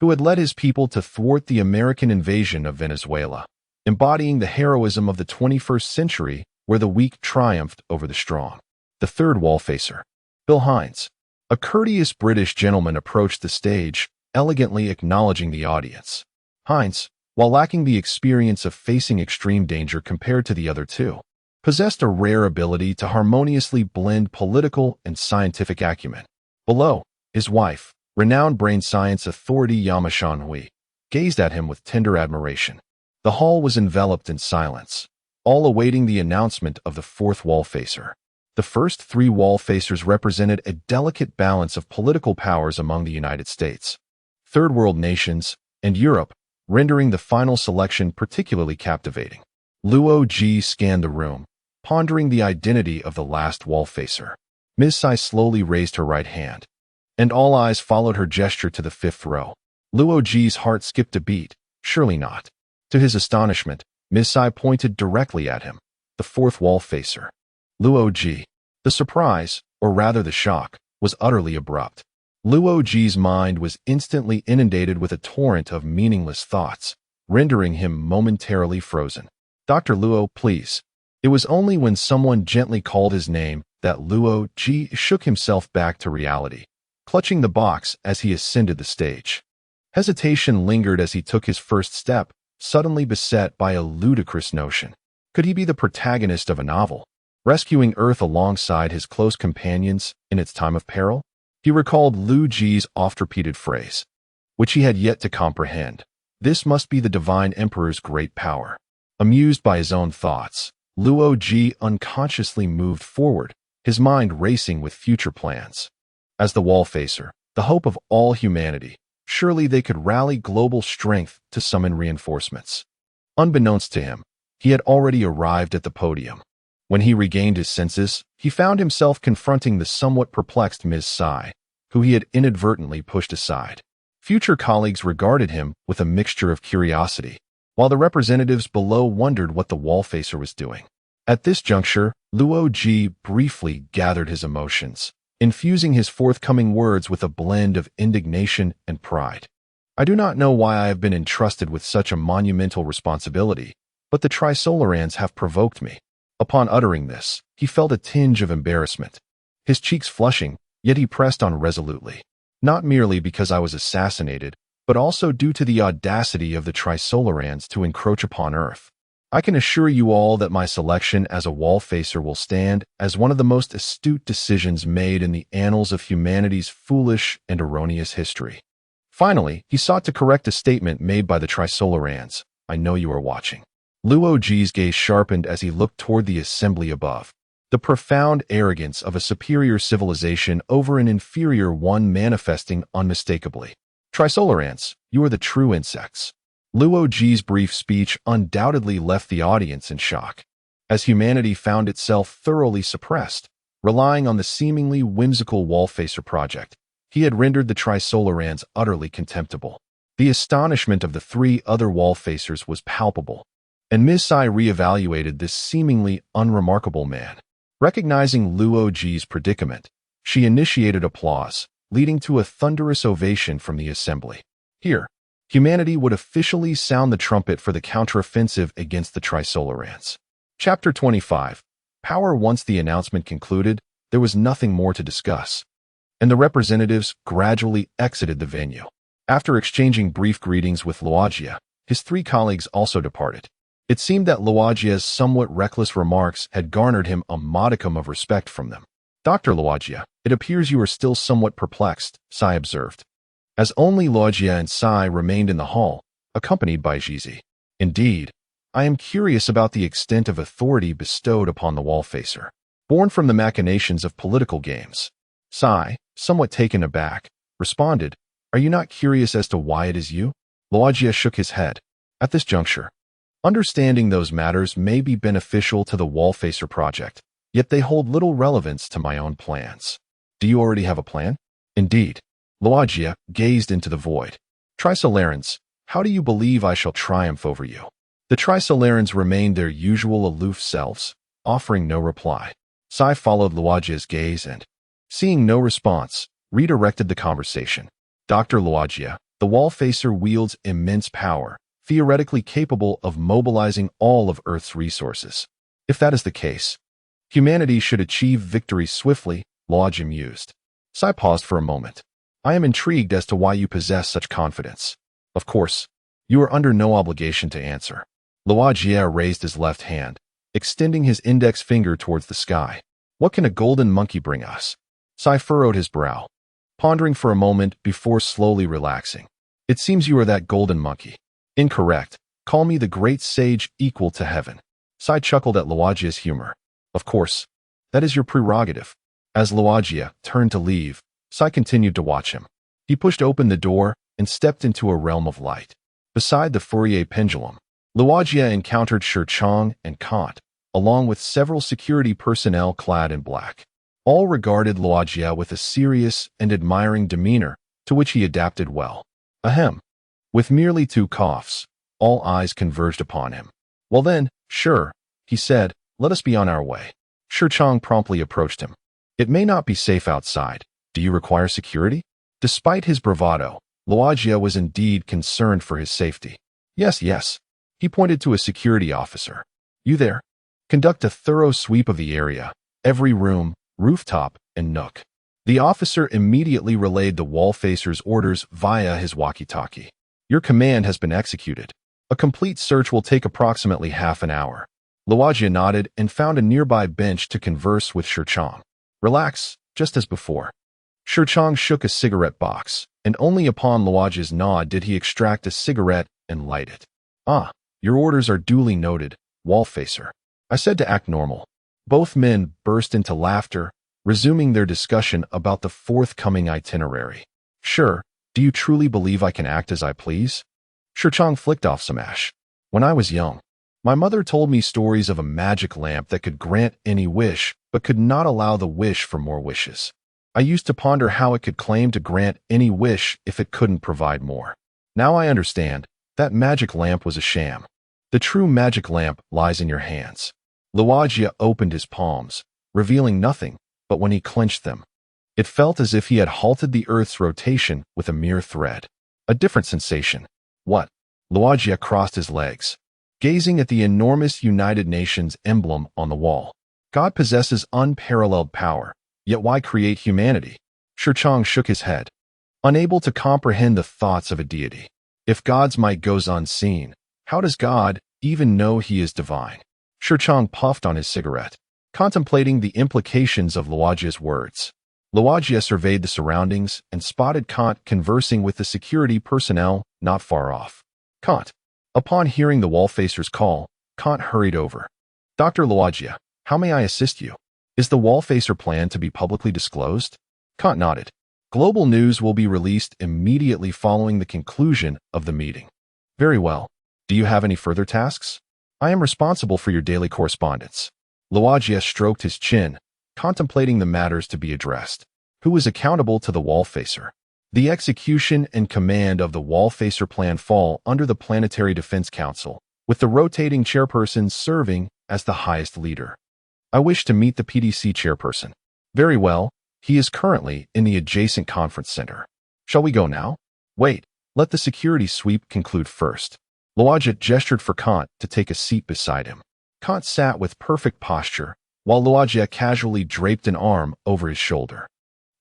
who had led his people to thwart the American invasion of Venezuela, embodying the heroism of the 21st century where the weak triumphed over the strong. The third Wallfacer, Bill Hines. A courteous British gentleman approached the stage, elegantly acknowledging the audience. Heinz, while lacking the experience of facing extreme danger compared to the other two, possessed a rare ability to harmoniously blend political and scientific acumen. Below, his wife, renowned brain science authority Yama-shan Hui, gazed at him with tender admiration. The hall was enveloped in silence, all awaiting the announcement of the fourth Wallfacer. The first three Wallfacers represented a delicate balance of political powers among the United States, Third World nations, and Europe, rendering the final selection particularly captivating. Liu Ji scanned the room, pondering the identity of the last Wallfacer. Ms. Sai slowly raised her right hand, and all eyes followed her gesture to the fifth row. Liu Ji's heart skipped a beat. Surely not. To his astonishment, Ms. Sai pointed directly at him. The fourth Wallfacer. Liu Ji. The surprise, or rather the shock, was utterly abrupt. Liu Ji's mind was instantly inundated with a torrent of meaningless thoughts, rendering him momentarily frozen. Dr. Liu, please. It was only when someone gently called his name that Liu Ji shook himself back to reality, clutching the box as he ascended the stage. Hesitation lingered as he took his first step, suddenly beset by a ludicrous notion. Could he be the protagonist of a novel, rescuing Earth alongside his close companions in its time of peril? He recalled Liu Ji's oft-repeated phrase, which he had yet to comprehend. This must be the Divine Emperor's great power. Amused by his own thoughts, Liu Ji unconsciously moved forward, his mind racing with future plans. As the Wallfacer, the hope of all humanity, surely they could rally global strength to summon reinforcements. Unbeknownst to him, he had already arrived at the podium. When he regained his senses, he found himself confronting the somewhat perplexed Ms. Sai, who he had inadvertently pushed aside. Future colleagues regarded him with a mixture of curiosity, while the representatives below wondered what the Wallfacer was doing. At this juncture, Liu Ji briefly gathered his emotions, infusing his forthcoming words with a blend of indignation and pride. I do not know why I have been entrusted with such a monumental responsibility, but the Trisolarans have provoked me. Upon uttering this, he felt a tinge of embarrassment, his cheeks flushing, yet he pressed on resolutely. Not merely because I was assassinated, but also due to the audacity of the Trisolarans to encroach upon Earth. I can assure you all that my selection as a Wallfacer will stand as one of the most astute decisions made in the annals of humanity's foolish and erroneous history. Finally, he sought to correct a statement made by the Trisolarans. I know you are watching. Liu Ji's gaze sharpened as he looked toward the assembly above. The profound arrogance of a superior civilization over an inferior one manifesting unmistakably. Trisolarans, you are the true insects. Liu Ji's brief speech undoubtedly left the audience in shock, as humanity found itself thoroughly suppressed, relying on the seemingly whimsical Wallfacer project. He had rendered the Trisolarans utterly contemptible. The astonishment of the three other Wallfacers was palpable, and Ms. Sai reevaluated this seemingly unremarkable man. Recognizing Liu Ji's predicament, she initiated applause, leading to a thunderous ovation from the assembly. Here, humanity would officially sound the trumpet for the counteroffensive against the Trisolarans. Chapter 25. Power. Once the announcement concluded, there was nothing more to discuss, and the representatives gradually exited the venue. After exchanging brief greetings with Liu Ji, his three colleagues also departed. It seemed that Liu Ji's somewhat reckless remarks had garnered him a modicum of respect from them. Dr. Liu Ji, it appears you are still somewhat perplexed, Sai observed, as only Liu Ji and Sai remained in the hall, accompanied by Jizi. Indeed, I am curious about the extent of authority bestowed upon the Wallfacer, born from the machinations of political games. Sai, somewhat taken aback, responded, Are you not curious as to why it is you? Liu Ji shook his head. At this juncture, understanding those matters may be beneficial to the Wallfacer project, yet they hold little relevance to my own plans. Do you already have a plan? Indeed. Liu Ji gazed into the void. Trisolarans, how do you believe I shall triumph over you? The Trisolarans remained their usual aloof selves, offering no reply. Sai followed Liu Ji's gaze and, seeing no response, redirected the conversation. Dr. Liu Ji, the Wallfacer wields immense power, theoretically capable of mobilizing all of Earth's resources. If that is the case, humanity should achieve victory swiftly, Liu Ji mused. Sai paused for a moment. I am intrigued as to why you possess such confidence. Of course, You are under no obligation to answer. Liu Ji raised his left hand, extending his index finger towards the sky. What can a golden monkey bring us? Sai furrowed his brow, pondering for a moment before slowly relaxing. It seems you are that golden monkey. Incorrect. Call me the great sage equal to heaven. Sai chuckled at Liu Ji's humor. Of course. That is your prerogative. As Liu Ji turned to leave, Sai continued to watch him. He pushed open the door and stepped into a realm of light. Beside the Fourier pendulum, Liu Ji encountered Shirchang and Kant, along with several security personnel clad in black. All regarded Liu Ji with a serious and admiring demeanor, to which he adapted well. Ahem. With merely 2 coughs, all eyes converged upon him. Well then, sure, he said, let us be on our way. Shirchang promptly approached him. It may not be safe outside. Do you require security? Despite his bravado, Liu Ji was indeed concerned for his safety. Yes. He pointed to a security officer. You there? Conduct a thorough sweep of the area, every room, rooftop, and nook. The officer immediately relayed the Wallfacer's orders via his walkie-talkie. Your command has been executed. A complete search will take approximately half an hour. Liu Ji nodded and found a nearby bench to converse with Shirchang. Relax, just as before. Shirchang shook a cigarette box, and only upon Liu Ji's nod did he extract a cigarette and light it. Ah, your orders are duly noted, Wallfacer. I said to act normal. Both men burst into laughter, resuming their discussion about the forthcoming itinerary. Sure, do you truly believe I can act as I please? Shirchang flicked off some ash. When I was young, my mother told me stories of a magic lamp that could grant any wish, but could not allow the wish for more wishes. I used to ponder how it could claim to grant any wish if it couldn't provide more. Now I understand, that magic lamp was a sham. The true magic lamp lies in your hands. Liu Ji opened his palms, revealing nothing, but when he clenched them, it felt as if he had halted the Earth's rotation with a mere thread. A different sensation. What? Liu Ji crossed his legs, gazing at the enormous United Nations emblem on the wall. God possesses unparalleled power, yet why create humanity? Shirchang shook his head, unable to comprehend the thoughts of a deity. If God's might goes unseen, how does God even know he is divine? Shirchang puffed on his cigarette, contemplating the implications of Liu Ji's words. Liu Ji surveyed the surroundings and spotted Kant conversing with the security personnel not far off. Kant. Upon hearing the Wallfacer's call, Kant hurried over. Dr. Liu Ji, how may I assist you? Is the Wallfacer plan to be publicly disclosed? Kant nodded. Global news will be released immediately following the conclusion of the meeting. Very well. Do you have any further tasks? I am responsible for your daily correspondence. Liu Ji stroked his chin, contemplating the matters to be addressed. Who is accountable to the Wallfacer? The execution and command of the Wallfacer plan fall under the Planetary Defense Council, with the rotating chairperson serving as the highest leader. I wish to meet the PDC chairperson. Very well, he is currently in the adjacent conference center. Shall we go now? Wait, let the security sweep conclude first. Liu Ji gestured for Kant to take a seat beside him. Kant sat with perfect posture, while Liu Ji casually draped an arm over his shoulder.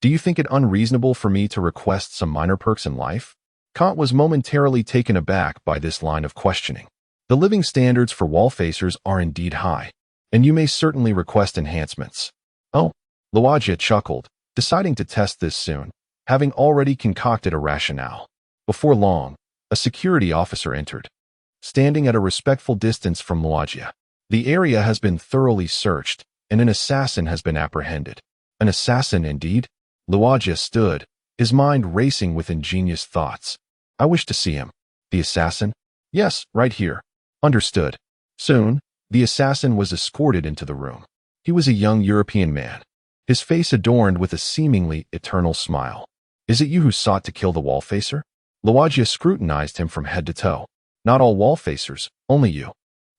Do you think it unreasonable for me to request some minor perks in life? Kant was momentarily taken aback by this line of questioning. The living standards for Wallfacers are indeed high, and you may certainly request enhancements. Oh, Liu Ji chuckled, deciding to test this soon, having already concocted a rationale. Before long, a security officer entered. Standing at a respectful distance from Liu Ji, the area has been thoroughly searched, and an assassin has been apprehended. An assassin indeed? Liu Ji stood, his mind racing with ingenious thoughts. I wish to see him. The assassin? Yes, right here. Understood. Soon, the assassin was escorted into the room. He was a young European man, his face adorned with a seemingly eternal smile. Is it you who sought to kill the Wallfacer? Liu Ji scrutinized him from head to toe. Not all Wallfacers, only you.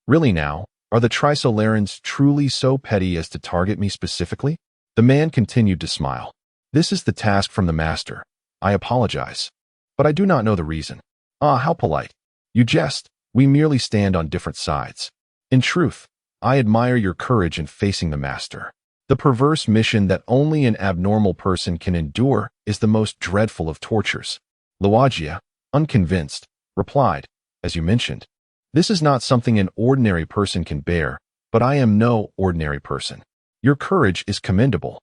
Really now, are the Trisolarans truly so petty as to target me specifically? The man continued to smile. This is the task from the master. I apologize. But I do not know the reason. Ah, how polite. You jest. We merely stand on different sides. In truth, I admire your courage in facing the master. The perverse mission that only an abnormal person can endure is the most dreadful of tortures. Liu Ji, unconvinced, replied, as you mentioned. This is not something an ordinary person can bear, but I am no ordinary person. Your courage is commendable.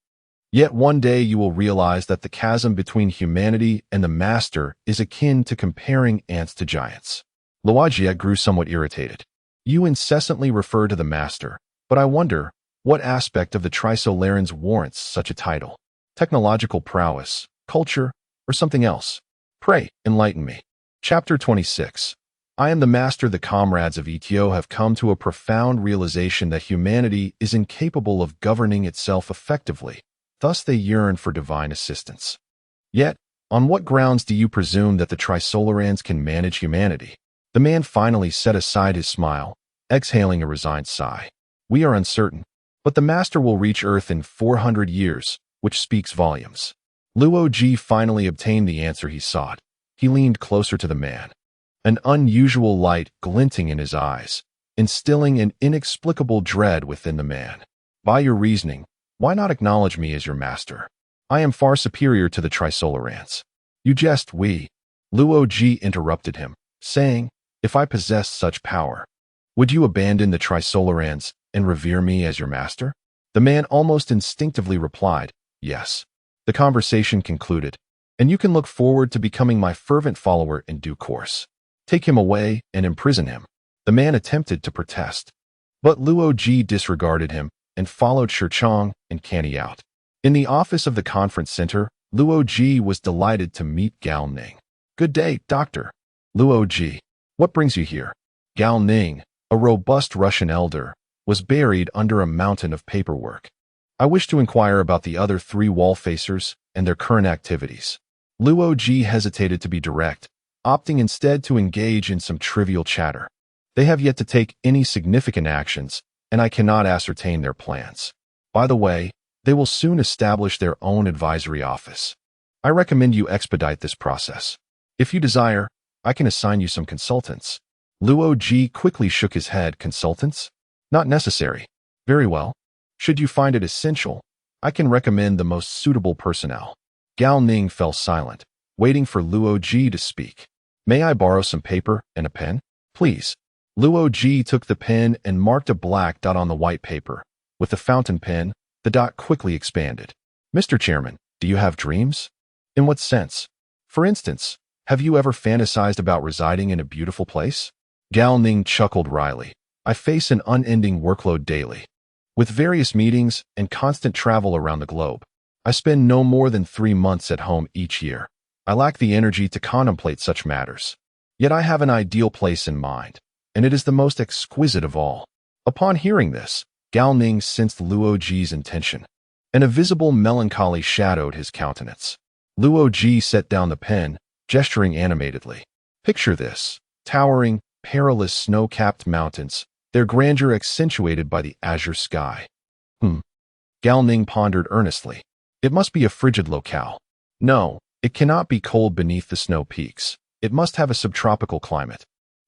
Yet one day you will realize that the chasm between humanity and the Master is akin to comparing ants to giants. Liu Ji grew somewhat irritated. You incessantly refer to the Master, but I wonder, what aspect of the Trisolarans warrants such a title? Technological prowess, culture, or something else? Pray, enlighten me. Chapter 26. I am the Master. The comrades of ETO have come to a profound realization that humanity is incapable of governing itself effectively. Thus they yearn for divine assistance. Yet, on what grounds do you presume that the Trisolarans can manage humanity? The man finally set aside his smile, exhaling a resigned sigh. We are uncertain, but the Master will reach Earth in 400 years, which speaks volumes. Liu Ji finally obtained the answer he sought. He leaned closer to the man, an unusual light glinting in his eyes, instilling an inexplicable dread within the man. By your reasoning, why not acknowledge me as your master? I am far superior to the Trisolarans. You jest, we. Liu Ji interrupted him, saying, if I possessed such power, would you abandon the Trisolarans and revere me as your master? The man almost instinctively replied, yes. The conversation concluded, and you can look forward to becoming my fervent follower in due course. Take him away and imprison him. The man attempted to protest, but Liu Ji disregarded him and followed Shirchong and Canny out. In the office of the conference center, Liu Ji was delighted to meet Gao Ning. Good day, doctor. Liu Ji, what brings you here? Gao Ning, a robust Russian elder, was buried under a mountain of paperwork. I wish to inquire about the other 3 Wallfacers and their current activities. Liu Ji hesitated to be direct, opting instead to engage in some trivial chatter. They have yet to take any significant actions, and I cannot ascertain their plans. By the way, they will soon establish their own advisory office. I recommend you expedite this process. If you desire, I can assign you some consultants. Liu Ji quickly shook his head. Consultants? Not necessary. Very well. Should you find it essential, I can recommend the most suitable personnel. Gao Ning fell silent, waiting for Liu Ji to speak. May I borrow some paper and a pen? Please. Liu Ji took the pen and marked a black dot on the white paper. With the fountain pen, the dot quickly expanded. Mr. Chairman, do you have dreams? In what sense? For instance, have you ever fantasized about residing in a beautiful place? Gao Ning chuckled wryly. I face an unending workload daily. With various meetings and constant travel around the globe, I spend no more than 3 months at home each year. I lack the energy to contemplate such matters. Yet I have an ideal place in mind, and it is the most exquisite of all. Upon hearing this, Gao Ning sensed Liu Ji's intention, and a visible melancholy shadowed his countenance. Liu Ji set down the pen, gesturing animatedly. Picture this: towering, perilous snow-capped mountains, their grandeur accentuated by the azure sky. Gao Ning pondered earnestly. It must be a frigid locale. No, it cannot be cold beneath the snow peaks. It must have a subtropical climate,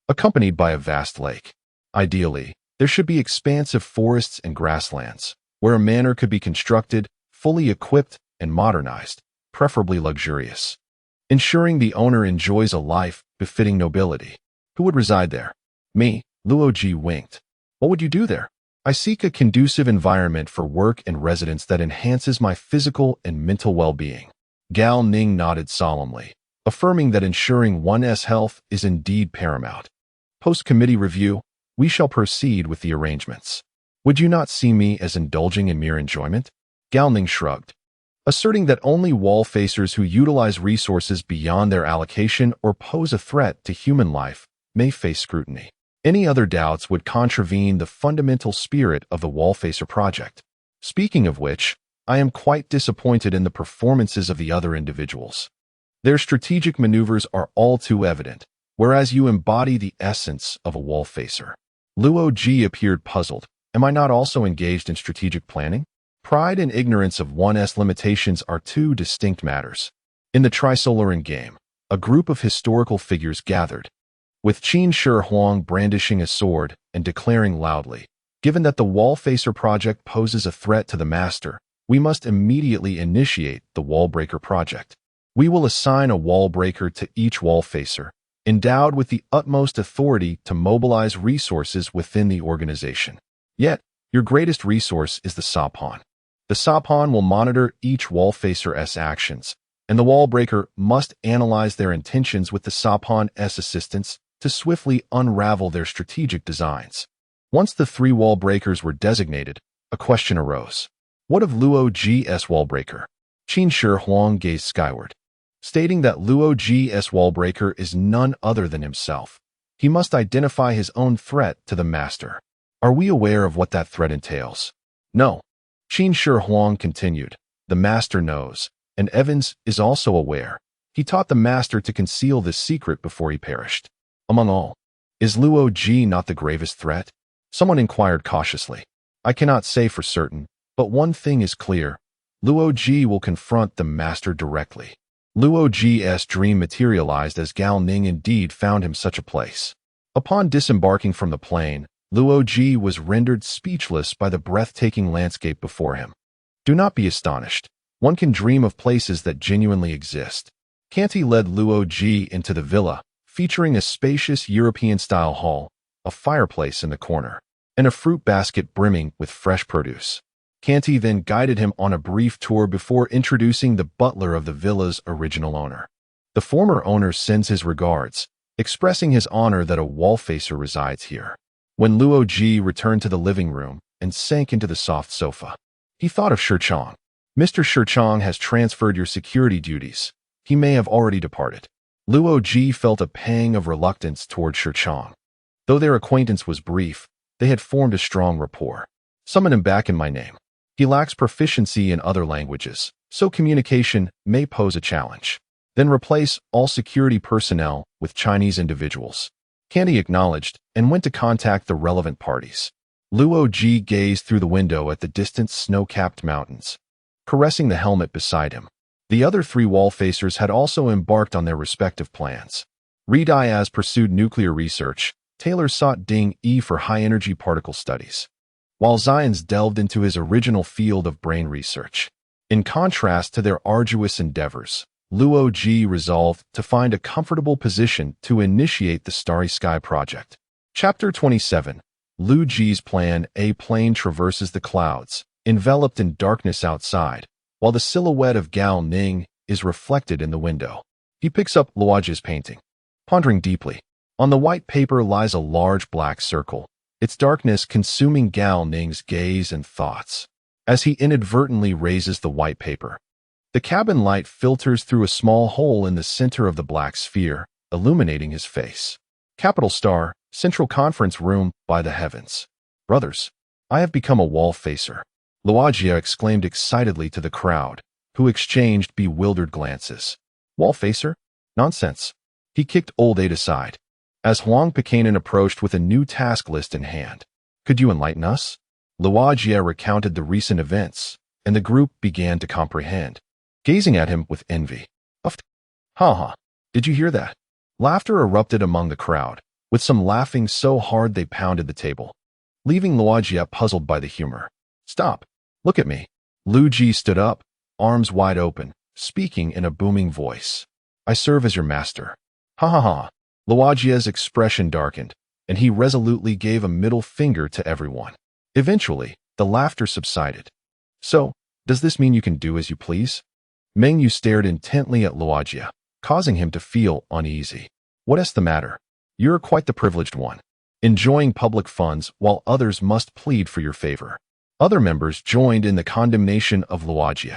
accompanied by a vast lake. Ideally, there should be expansive forests and grasslands, where a manor could be constructed, fully equipped and modernized, preferably luxurious, ensuring the owner enjoys a life befitting nobility. Who would reside there? Me. Liu Ji winked. What would you do there? I seek a conducive environment for work and residence that enhances my physical and mental well-being. Gao Ning nodded solemnly, affirming that ensuring one's health is indeed paramount. Post-committee review, we shall proceed with the arrangements. Would you not see me as indulging in mere enjoyment? Gao Ning shrugged, asserting that only Wallfacers who utilize resources beyond their allocation or pose a threat to human life may face scrutiny. Any other doubts would contravene the fundamental spirit of the Wallfacer project. Speaking of which, I am quite disappointed in the performances of the other individuals. Their strategic maneuvers are all too evident, whereas you embody the essence of a Wallfacer. Liu Ji appeared puzzled. Am I not also engaged in strategic planning? Pride and ignorance of one's limitations are 2 distinct matters. In the Trisolaran game, a group of historical figures gathered, with Qin Shi Huang brandishing a sword and declaring loudly, given that the Wallfacer project poses a threat to the Master, we must immediately initiate the Wallbreaker project. We will assign a Wallbreaker to each Wallfacer, endowed with the utmost authority to mobilize resources within the organization. Yet, your greatest resource is the Sapon. The Sapon will monitor each Wallfacer's actions, and the Wallbreaker must analyze their intentions with the Sapon's assistance to swiftly unravel their strategic designs. Once the 3 Wallbreakers were designated, a question arose. What of Liu Ji's Wallbreaker? Qin Shi Huang gazed skyward, stating that Liu Ji's Wallbreaker is none other than himself. He must identify his own threat to the Master. Are we aware of what that threat entails? No. Qin Shi Huang continued. The Master knows, and Evans is also aware. He taught the Master to conceal this secret before he perished. Among all, is Liu Ji not the gravest threat? Someone inquired cautiously. I cannot say for certain, but one thing is clear. Liu Ji will confront the Master directly. Liu Ji's dream materialized as Gao Ning indeed found him such a place. Upon disembarking from the plane, Liu Ji was rendered speechless by the breathtaking landscape before him. Do not be astonished. One can dream of places that genuinely exist. Canty led Liu Ji into the villa, featuring a spacious European-style hall, a fireplace in the corner, and a fruit basket brimming with fresh produce. Canty then guided him on a brief tour before introducing the butler of the villa's original owner. The former owner sends his regards, expressing his honor that a Wallfacer resides here. When Liu Ji returned to the living room and sank into the soft sofa, he thought of Shirchong. Mr. Shirchong has transferred your security duties. He may have already departed. Liu Ji felt a pang of reluctance toward Shirchong. Though their acquaintance was brief, they had formed a strong rapport. Summon him back in my name. He lacks proficiency in other languages, so communication may pose a challenge. Then replace all security personnel with Chinese individuals. Candy acknowledged and went to contact the relevant parties. Liu Ji gazed through the window at the distant snow-capped mountains, caressing the helmet beside him. The other 3 Wallfacers had also embarked on their respective plans. Re-Diaz pursued nuclear research. Taylor sought Ding-E for high-energy particle studies, while Zions delved into his original field of brain research. In contrast to their arduous endeavors, Liu Ji resolved to find a comfortable position to initiate the Starry Sky project. Chapter 27. Liu Ji's plan. A plane traverses the clouds, enveloped in darkness outside, while the silhouette of Gao Ning is reflected in the window. He picks up Liu Ji's painting, pondering deeply. On the white paper lies a large black circle, its darkness consuming Gao Ning's gaze and thoughts. As he inadvertently raises the white paper, the cabin light filters through a small hole in the center of the black sphere, illuminating his face. Capital Star, Central Conference Room, by the heavens. Brothers, I have become a Wallfacer. Liu Ji exclaimed excitedly to the crowd, who exchanged bewildered glances. Wallfacer? Nonsense. He kicked Old Eight aside. As Huang Pecanin approached with a new task list in hand. Could you enlighten us? Liu Ji recounted the recent events, and the group began to comprehend, gazing at him with envy. Uffed. Ha. Did you hear that? Laughter erupted among the crowd, with some laughing so hard they pounded the table, leaving Liu Ji puzzled by the humor. Stop. Look at me. Liu Ji stood up, arms wide open, speaking in a booming voice. I serve as your master. Ha. Liu Ji's expression darkened, and he resolutely gave a middle finger to everyone. Eventually, the laughter subsided. So, does this mean you can do as you please? Meng Yu stared intently at Liu Ji, causing him to feel uneasy. What's the matter? You're quite the privileged one, enjoying public funds while others must plead for your favor. Other members joined in the condemnation of Liu Ji,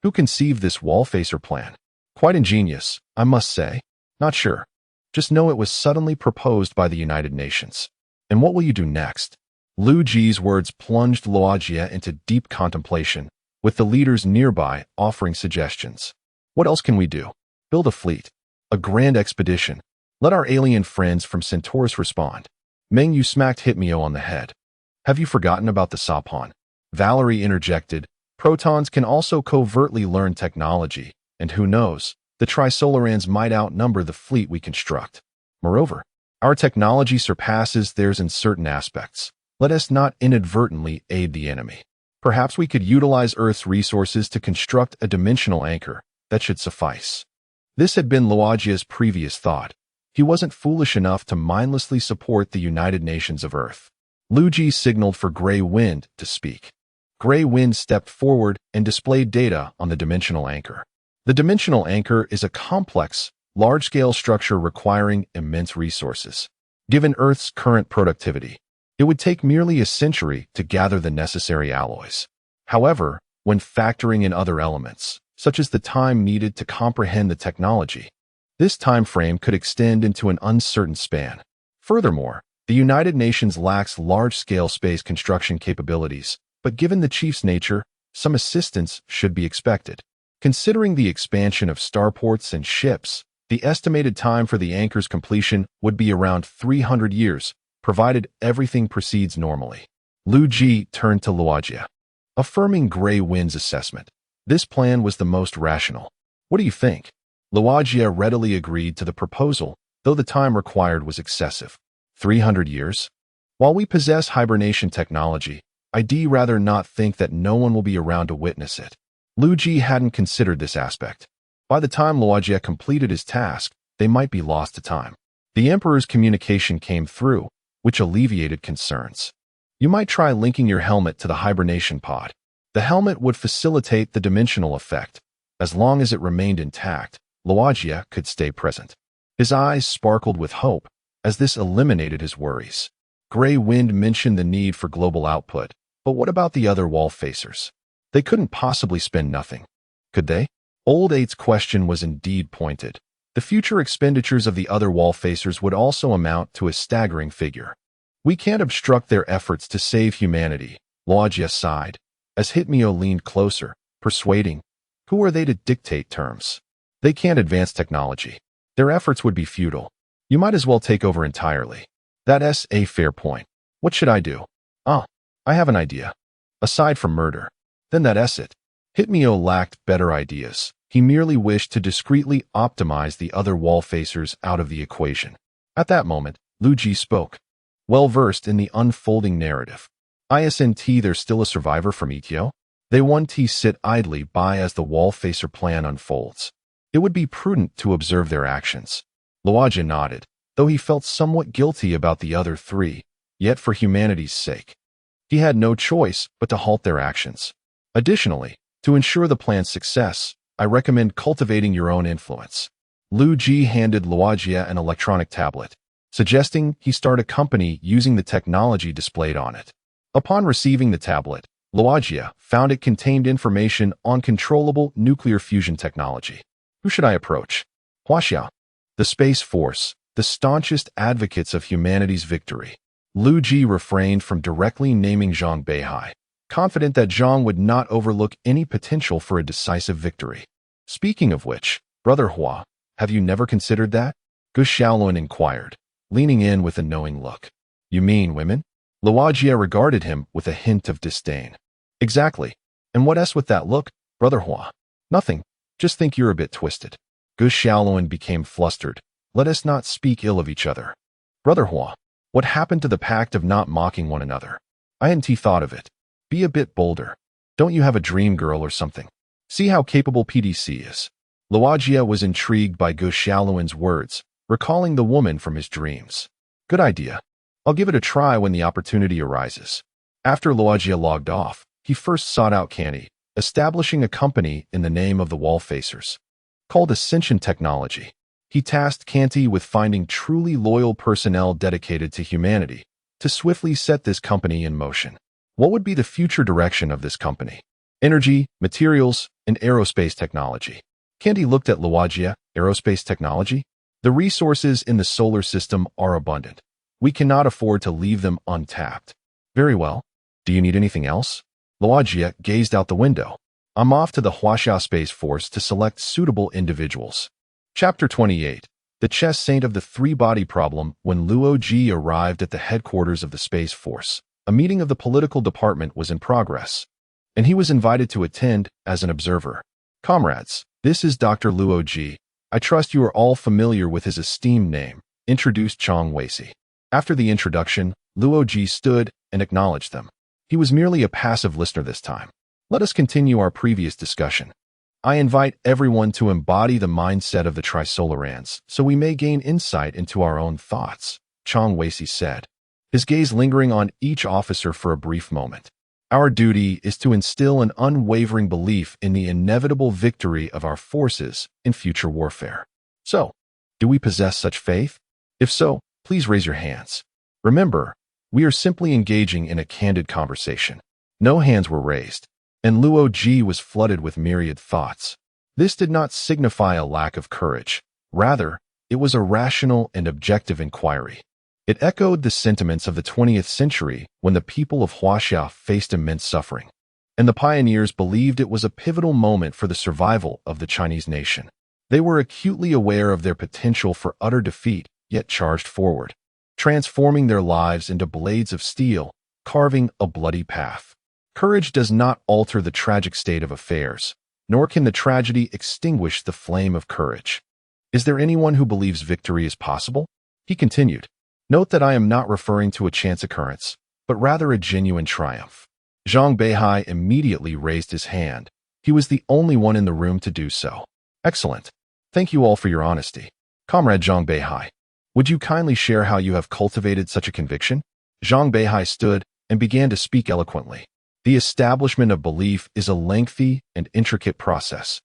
who conceived this Wallfacer plan. Quite ingenious, I must say. Not sure. Just know it was suddenly proposed by the United Nations. And what will you do next? Liu Ji's words plunged Liu Ji into deep contemplation, with the leaders nearby offering suggestions. What else can we do? Build a fleet. A grand expedition. Let our alien friends from Centaurus respond. Meng Yu smacked Hitmio on the head. Have you forgotten about the Sapon? Valerie interjected. Protons can also covertly learn technology, and who knows, the Trisolarans might outnumber the fleet we construct. Moreover, our technology surpasses theirs in certain aspects. Let us not inadvertently aid the enemy. Perhaps we could utilize Earth's resources to construct a dimensional anchor. That should suffice. This had been Liu Ji's previous thought. He wasn't foolish enough to mindlessly support the United Nations of Earth. Liu Ji signaled for Grey Wind to speak. Grey Wind stepped forward and displayed data on the dimensional anchor. The dimensional anchor is a complex, large-scale structure requiring immense resources. Given Earth's current productivity, it would take merely a century to gather the necessary alloys. However, when factoring in other elements, such as the time needed to comprehend the technology, this time frame could extend into an uncertain span. Furthermore, the United Nations lacks large-scale space construction capabilities, but given the Chief's nature, some assistance should be expected. Considering the expansion of starports and ships, the estimated time for the anchor's completion would be around 300 years, provided everything proceeds normally. Liu Ji turned to Luogia, affirming Grey Wind's assessment. This plan was the most rational. What do you think? Luogia readily agreed to the proposal, though the time required was excessive. 300 years? While we possess hibernation technology, I'd rather not think that no one will be around to witness it. Liu Ji hadn't considered this aspect. By the time Luogia completed his task, they might be lost to time. The Emperor's communication came through, which alleviated concerns. You might try linking your helmet to the hibernation pod. The helmet would facilitate the dimensional effect. As long as it remained intact, Luogia could stay present. His eyes sparkled with hope, as this eliminated his worries. Grey Wind mentioned the need for global output, but what about the other Wallfacers? They couldn't possibly spend nothing, could they? Old Eight's question was indeed pointed. The future expenditures of the other Wallfacers would also amount to a staggering figure. We can't obstruct their efforts to save humanity, Luogia sighed, as Hitmio leaned closer, persuading. Who are they to dictate terms? They can't advance technology. Their efforts would be futile. You might as well take over entirely. That's a fair point. What should I do? I have an idea. Aside from murder. Then that's it. Hitmio lacked better ideas. He merely wished to discreetly optimize the other Wallfacers out of the equation. At that moment, Liu Ji spoke. Well-versed in the unfolding narrative. Isn't there's still a survivor from Etio? They won't sit idly by as the Wallfacer plan unfolds. It would be prudent to observe their actions. Luogia nodded, though he felt somewhat guilty about the other three, yet for humanity's sake. He had no choice but to halt their actions. Additionally, to ensure the plan's success, I recommend cultivating your own influence. Liu Ji handed Luogia an electronic tablet, suggesting he start a company using the technology displayed on it. Upon receiving the tablet, Luogia found it contained information on controllable nuclear fusion technology. Who should I approach? Huaxia. The Space Force, the staunchest advocates of humanity's victory. Liu Ji refrained from directly naming Zhang Beihai, confident that Zhang would not overlook any potential for a decisive victory. Speaking of which, Brother Hua, have you never considered that? Gu Xiaolun inquired, leaning in with a knowing look. You mean women? Luogia regarded him with a hint of disdain. Exactly. And what else with that look, Brother Hua? Nothing. Just think you're a bit twisted. Gu Xiaolun became flustered. Let us not speak ill of each other. Brother Hua, what happened to the pact of not mocking one another? I hadn't thought of it. Be a bit bolder. Don't you have a dream girl or something? See how capable PDC is. Luogia was intrigued by Gu Xiaolun's words, recalling the woman from his dreams. Good idea. I'll give it a try when the opportunity arises. After Luogia logged off, he first sought out Canty, establishing a company in the name of the Wallfacers. Called Ascension Technology. He tasked Canty with finding truly loyal personnel dedicated to humanity, to swiftly set this company in motion. What would be the future direction of this company? Energy, materials, and aerospace technology. Canty looked at Luogia. Aerospace technology? The resources in the solar system are abundant. We cannot afford to leave them untapped. Very well. Do you need anything else? Luogia gazed out the window. I'm off to the Huaxia Space Force to select suitable individuals. Chapter 28. The Chess Saint of the Three-Body Problem. When Liu Ji arrived at the headquarters of the Space Force, a meeting of the political department was in progress, and he was invited to attend as an observer. Comrades, this is Dr. Liu Ji. I trust you are all familiar with his esteemed name, introduced Chang Weisi. After the introduction, Liu Ji stood and acknowledged them. He was merely a passive listener this time. Let us continue our previous discussion. I invite everyone to embody the mindset of the Trisolarans so we may gain insight into our own thoughts, Chong Wei-si said, his gaze lingering on each officer for a brief moment. Our duty is to instill an unwavering belief in the inevitable victory of our forces in future warfare. So, do we possess such faith? If so, please raise your hands. Remember, we are simply engaging in a candid conversation. No hands were raised, and Liu Ji was flooded with myriad thoughts. This did not signify a lack of courage. Rather, it was a rational and objective inquiry. It echoed the sentiments of the 20th century when the people of Huaxia faced immense suffering, and the pioneers believed it was a pivotal moment for the survival of the Chinese nation. They were acutely aware of their potential for utter defeat, yet charged forward, transforming their lives into blades of steel, carving a bloody path. Courage does not alter the tragic state of affairs, nor can the tragedy extinguish the flame of courage. Is there anyone who believes victory is possible? He continued. Note that I am not referring to a chance occurrence, but rather a genuine triumph. Zhang Beihai immediately raised his hand. He was the only one in the room to do so. Excellent. Thank you all for your honesty. Comrade Zhang Beihai, would you kindly share how you have cultivated such a conviction? Zhang Beihai stood and began to speak eloquently. The establishment of belief is a lengthy and intricate process.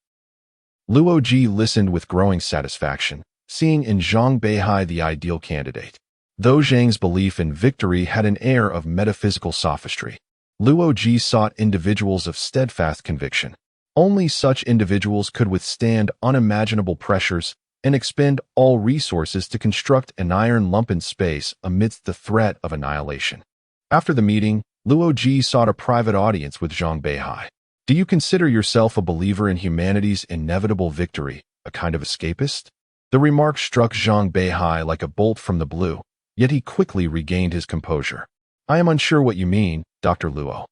Liu Ji listened with growing satisfaction, seeing in Zhang Beihai the ideal candidate. Though Zhang's belief in victory had an air of metaphysical sophistry, Liu Ji sought individuals of steadfast conviction. Only such individuals could withstand unimaginable pressures and expend all resources to construct an iron lump in space amidst the threat of annihilation. After the meeting, Liu Ji sought a private audience with Zhang Beihai. Do you consider yourself a believer in humanity's inevitable victory, a kind of escapist? The remark struck Zhang Beihai like a bolt from the blue, yet he quickly regained his composure. I am unsure what you mean, Dr. Luo.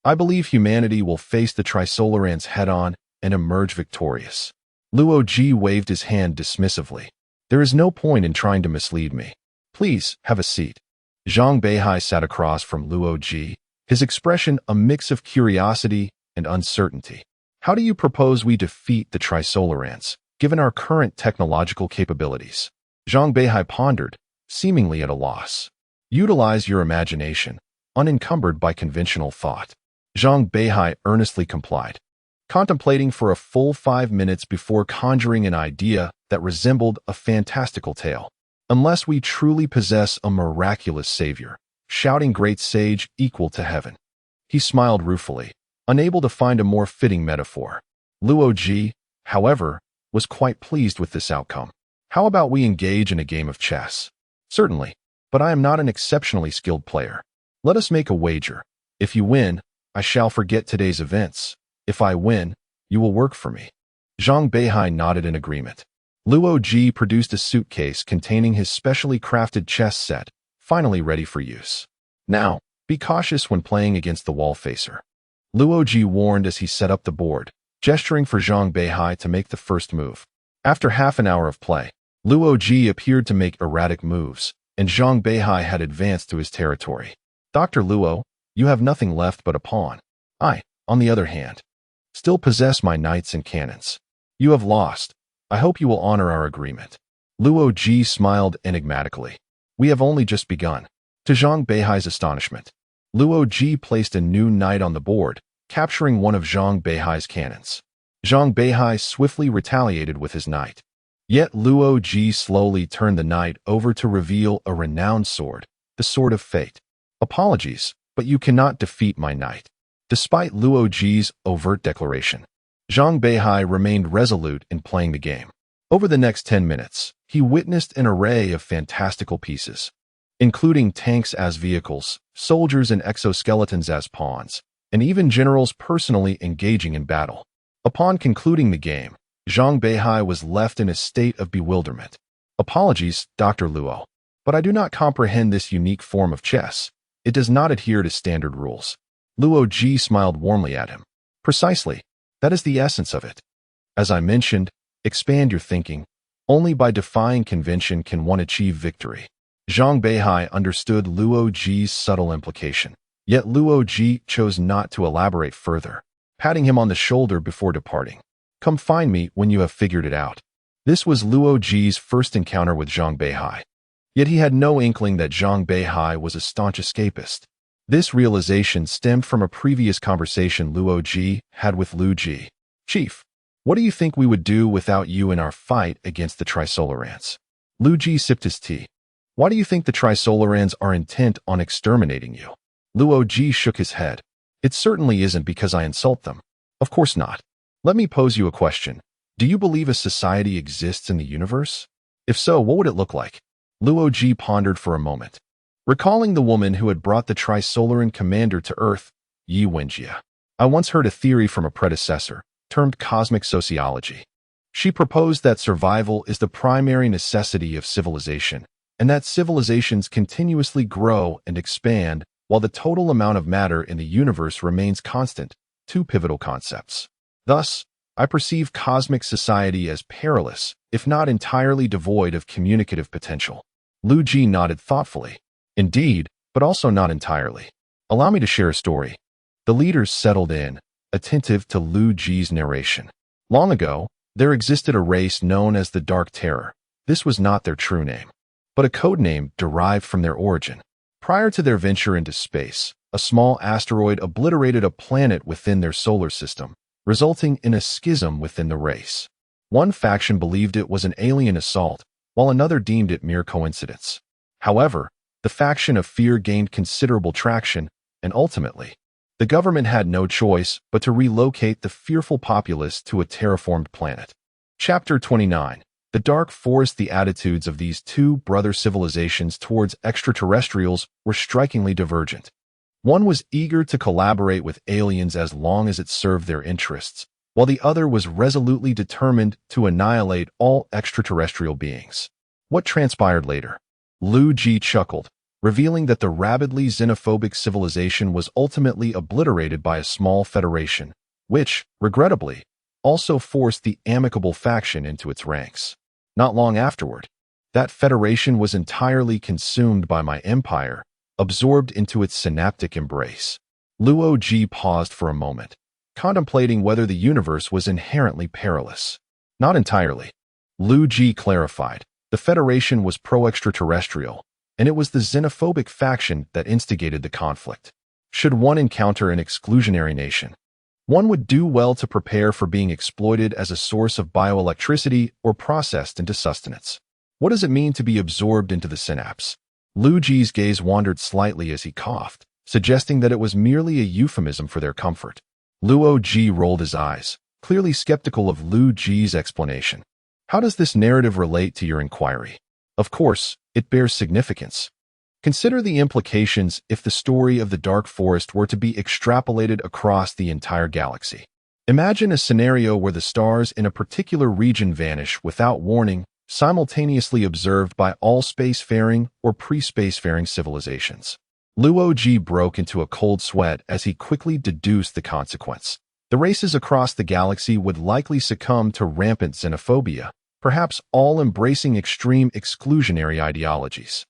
I believe humanity will face the Trisolarans head-on and emerge victorious. Liu Ji waved his hand dismissively. There is no point in trying to mislead me. Please, have a seat. Zhang Beihai sat across from Liu Ji, his expression a mix of curiosity and uncertainty. How do you propose we defeat the Trisolarans, given our current technological capabilities? Zhang Beihai pondered, seemingly at a loss. Utilize your imagination, unencumbered by conventional thought. Zhang Beihai earnestly complied, contemplating for a full 5 minutes before conjuring an idea that resembled a fantastical tale. Unless we truly possess a miraculous savior, shouting great sage equal to heaven. He smiled ruefully, unable to find a more fitting metaphor. Liu Ji, however, was quite pleased with this outcome. How about we engage in a game of chess? Certainly, but I am not an exceptionally skilled player. Let us make a wager. If you win, I shall forget today's events. If I win, you will work for me. Zhang Beihai nodded in agreement. Liu Ji produced a suitcase containing his specially crafted chess set, finally ready for use. Now, be cautious when playing against the Wallfacer. Liu Ji warned as he set up the board, gesturing for Zhang Beihai to make the first move. After half an hour of play, Liu Ji appeared to make erratic moves, and Zhang Beihai had advanced to his territory. Dr. Luo, you have nothing left but a pawn. I, on the other hand, still possess my knights and cannons. You have lost. I hope you will honor our agreement. Liu Ji smiled enigmatically. We have only just begun. To Zhang Beihai's astonishment, Liu Ji placed a new knight on the board, capturing one of Zhang Beihai's cannons. Zhang Beihai swiftly retaliated with his knight. Yet Liu Ji slowly turned the knight over to reveal a renowned sword, the Sword of Fate. Apologies, but you cannot defeat my knight. Despite Liu Ji's overt declaration, Zhang Beihai remained resolute in playing the game. Over the next 10 minutes, he witnessed an array of fantastical pieces, including tanks as vehicles, soldiers and exoskeletons as pawns, and even generals personally engaging in battle. Upon concluding the game, Zhang Beihai was left in a state of bewilderment. Apologies, Dr. Luo, but I do not comprehend this unique form of chess. It does not adhere to standard rules. Liu Ji smiled warmly at him. Precisely. That is the essence of it. As I mentioned, expand your thinking. Only by defying convention can one achieve victory. Zhang Beihai understood Liu Ji's subtle implication, yet Liu Ji chose not to elaborate further, patting him on the shoulder before departing. Come find me when you have figured it out. This was Liu Ji's first encounter with Zhang Beihai. Yet he had no inkling that Zhang Beihai was a staunch escapist. This realization stemmed from a previous conversation Liu Ji had with Liu Ji. Chief, what do you think we would do without you in our fight against the Trisolarans? Liu Ji sipped his tea. Why do you think the Trisolarans are intent on exterminating you? Liu Ji shook his head. It certainly isn't because I insult them. Of course not. Let me pose you a question. Do you believe a society exists in the universe? If so, what would it look like? Liu Ji pondered for a moment. Recalling the woman who had brought the Trisolaran commander to Earth, Yi Wenjie. I once heard a theory from a predecessor, termed cosmic sociology. She proposed that survival is the primary necessity of civilization, and that civilizations continuously grow and expand while the total amount of matter in the universe remains constant, two pivotal concepts. Thus, I perceive cosmic society as perilous, if not entirely devoid of communicative potential. Liu Ji nodded thoughtfully. Indeed, but also not entirely. Allow me to share a story. The leaders settled in, attentive to Liu Ji's narration. Long ago, there existed a race known as the Dark Terror. This was not their true name, but a code name derived from their origin. Prior to their venture into space, a small asteroid obliterated a planet within their solar system, resulting in a schism within the race. One faction believed it was an alien assault, while another deemed it mere coincidence. However, the faction of fear gained considerable traction, and ultimately, the government had no choice but to relocate the fearful populace to a terraformed planet. Chapter 29. The Dark Forest. The attitudes of these two brother civilizations towards extraterrestrials were strikingly divergent. One was eager to collaborate with aliens as long as it served their interests, while the other was resolutely determined to annihilate all extraterrestrial beings. What transpired later? Liu Ji chuckled, revealing that the rabidly xenophobic civilization was ultimately obliterated by a small federation, which, regrettably, also forced the amicable faction into its ranks. Not long afterward, that federation was entirely consumed by my empire, absorbed into its synaptic embrace. Liu Ji paused for a moment, contemplating whether the universe was inherently perilous. Not entirely. Liu Ji clarified. The Federation was pro-extraterrestrial, and it was the xenophobic faction that instigated the conflict. Should one encounter an exclusionary nation, one would do well to prepare for being exploited as a source of bioelectricity or processed into sustenance. What does it mean to be absorbed into the synapse? Liu Ji's gaze wandered slightly as he coughed, suggesting that it was merely a euphemism for their comfort. Liu Ji rolled his eyes, clearly skeptical of Liu Ji's explanation. How does this narrative relate to your inquiry? Of course, it bears significance. Consider the implications if the story of the Dark Forest were to be extrapolated across the entire galaxy. Imagine a scenario where the stars in a particular region vanish without warning, simultaneously observed by all spacefaring or pre-spacefaring civilizations. Liu Ji broke into a cold sweat as he quickly deduced the consequence. The races across the galaxy would likely succumb to rampant xenophobia, perhaps all embracing extreme exclusionary ideologies.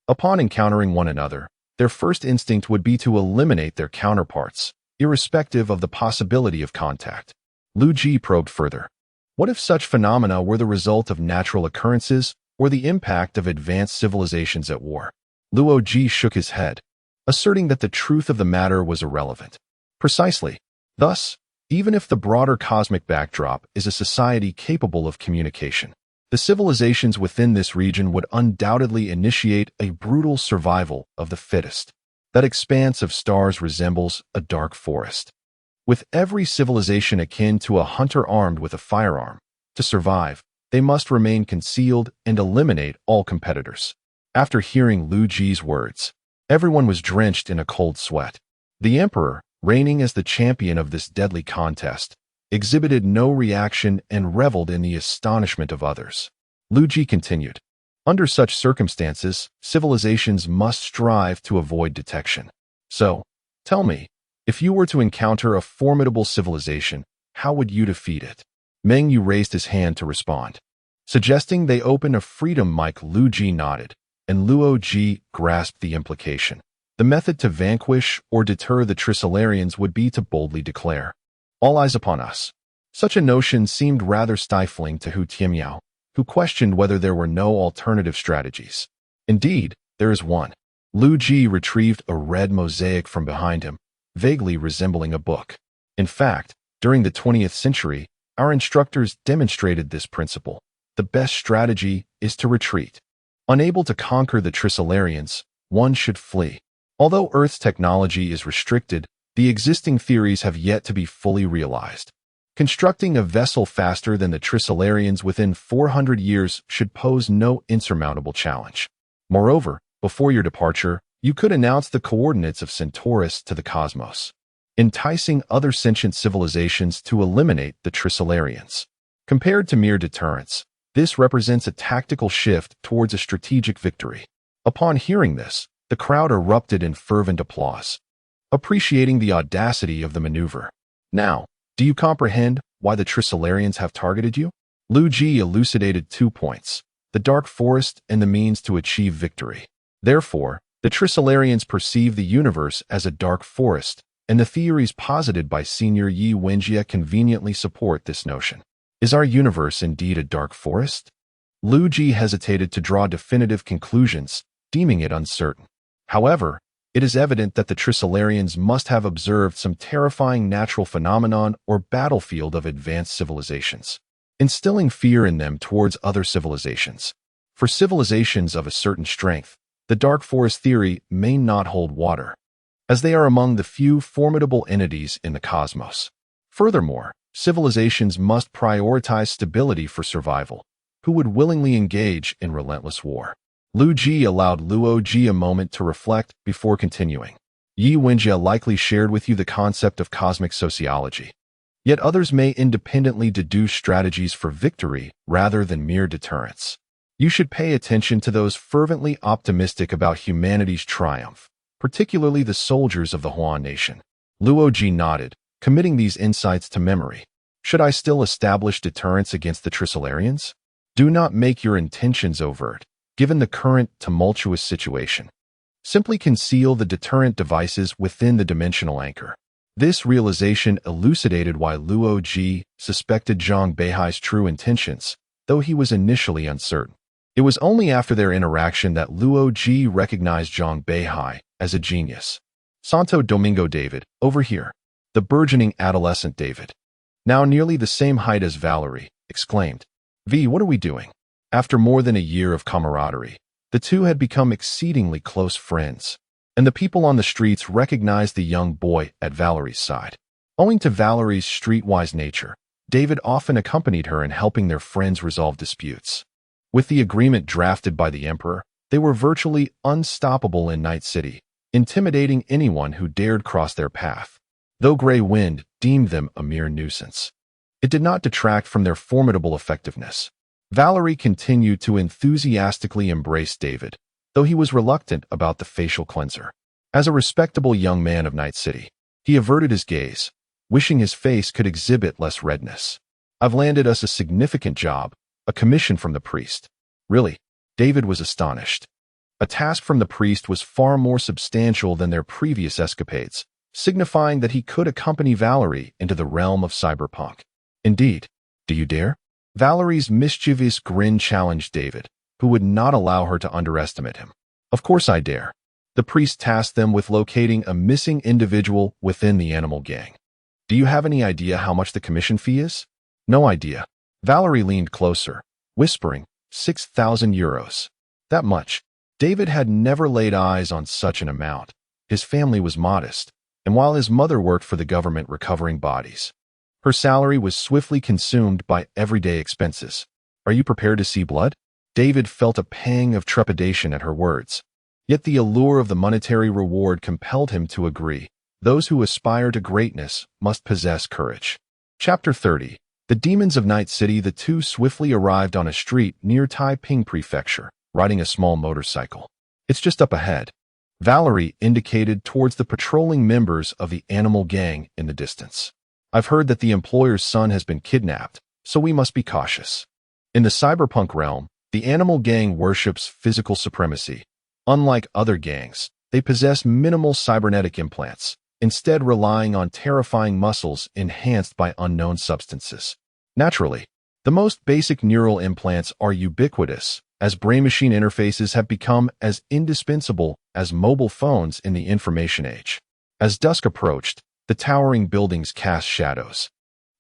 Upon encountering one another, their first instinct would be to eliminate their counterparts, irrespective of the possibility of contact. Liu Ji probed further. What if such phenomena were the result of natural occurrences or the impact of advanced civilizations at war? Liu Ji shook his head, asserting that the truth of the matter was irrelevant. Precisely. Thus, even if the broader cosmic backdrop is a society capable of communication, the civilizations within this region would undoubtedly initiate a brutal survival of the fittest. That expanse of stars resembles a dark forest, with every civilization akin to a hunter armed with a firearm. To survive, they must remain concealed and eliminate all competitors. After hearing Liu Ji's words, everyone was drenched in a cold sweat. The emperor, reigning as the champion of this deadly contest, exhibited no reaction and reveled in the astonishment of others. Liu Ji continued. Under such circumstances, civilizations must strive to avoid detection. So, tell me, if you were to encounter a formidable civilization, how would you defeat it? Meng Yu raised his hand to respond, suggesting they open a freedom mic. Liu Ji nodded, and Liu Ji grasped the implication. The method to vanquish or deter the Trisolarians would be to boldly declare, "All eyes upon us." Such a notion seemed rather stifling to Hu Tianmiao, who questioned whether there were no alternative strategies. Indeed, there is one. Liu Ji retrieved a red mosaic from behind him, vaguely resembling a book. In fact, during the 20th century, our instructors demonstrated this principle. The best strategy is to retreat. Unable to conquer the Trisolarians, one should flee. Although Earth's technology is restricted, the existing theories have yet to be fully realized. Constructing a vessel faster than the Trisolarians within 400 years should pose no insurmountable challenge. Moreover, before your departure, you could announce the coordinates of Centaurus to the cosmos, enticing other sentient civilizations to eliminate the Trisolarians. Compared to mere deterrence, this represents a tactical shift towards a strategic victory. Upon hearing this, the crowd erupted in fervent applause, appreciating the audacity of the maneuver. Now, do you comprehend why the Trisolarians have targeted you? Liu Ji elucidated 2 points, the dark forest and the means to achieve victory. Therefore, the Trisolarians perceive the universe as a dark forest, and the theories posited by Senior Yi Wenjie conveniently support this notion. Is our universe indeed a dark forest? Liu Ji hesitated to draw definitive conclusions, deeming it uncertain. However, it is evident that the Trisolarians must have observed some terrifying natural phenomenon or battlefield of advanced civilizations, instilling fear in them towards other civilizations. For civilizations of a certain strength, the dark forest theory may not hold water, as they are among the few formidable entities in the cosmos. Furthermore, civilizations must prioritize stability for survival, who would willingly engage in relentless war. Liu Ji allowed Luo Ji a moment to reflect before continuing. Yi Wenjie likely shared with you the concept of cosmic sociology. Yet others may independently deduce strategies for victory rather than mere deterrence. You should pay attention to those fervently optimistic about humanity's triumph, particularly the soldiers of the Huan nation. Luo Ji nodded, committing these insights to memory. Should I still establish deterrence against the Trisolarians? Do not make your intentions overt, given the current tumultuous situation. Simply conceal the deterrent devices within the dimensional anchor. This realization elucidated why Luo Ji suspected Zhang Beihai's true intentions, though he was initially uncertain. It was only after their interaction that Luo Ji recognized Zhang Beihai as a genius. Santo Domingo David, over here. The burgeoning adolescent David, now nearly the same height as Valerie, exclaimed, "V, what are we doing?" After more than a year of camaraderie, the two had become exceedingly close friends, and the people on the streets recognized the young boy at Valerie's side. Owing to Valerie's streetwise nature, David often accompanied her in helping their friends resolve disputes. With the agreement drafted by the Emperor, they were virtually unstoppable in Night City, intimidating anyone who dared cross their path, though Grey Wind deemed them a mere nuisance. It did not detract from their formidable effectiveness. Valerie continued to enthusiastically embrace David, though he was reluctant about the facial cleanser. As a respectable young man of Night City, he averted his gaze, wishing his face could exhibit less redness. "I've landed us a significant job, a commission from the priest." Really? David was astonished. A task from the priest was far more substantial than their previous escapades, signifying that he could accompany Valerie into the realm of Cyberpunk. Indeed. Do you dare? Valerie's mischievous grin challenged David, who would not allow her to underestimate him. Of course I dare. The priest tasked them with locating a missing individual within the animal gang. Do you have any idea how much the commission fee is? No idea. Valerie leaned closer, whispering, 6,000 euros. That much. David had never laid eyes on such an amount. His family was modest, and while his mother worked for the government recovering bodies, her salary was swiftly consumed by everyday expenses. Are you prepared to see blood? David felt a pang of trepidation at her words. Yet the allure of the monetary reward compelled him to agree. Those who aspire to greatness must possess courage. Chapter 30. The Demons of Night City. The two swiftly arrived on a street near Taiping Prefecture, riding a small motorcycle. It's just up ahead. Valerie indicated towards the patrolling members of the animal gang in the distance. I've heard that the employer's son has been kidnapped, so we must be cautious. In the cyberpunk realm, the animal gang worships physical supremacy. Unlike other gangs, they possess minimal cybernetic implants, instead relying on terrifying muscles enhanced by unknown substances. Naturally, the most basic neural implants are ubiquitous, as brain-machine interfaces have become as indispensable as mobile phones in the information age. As dusk approached, the towering buildings cast shadows,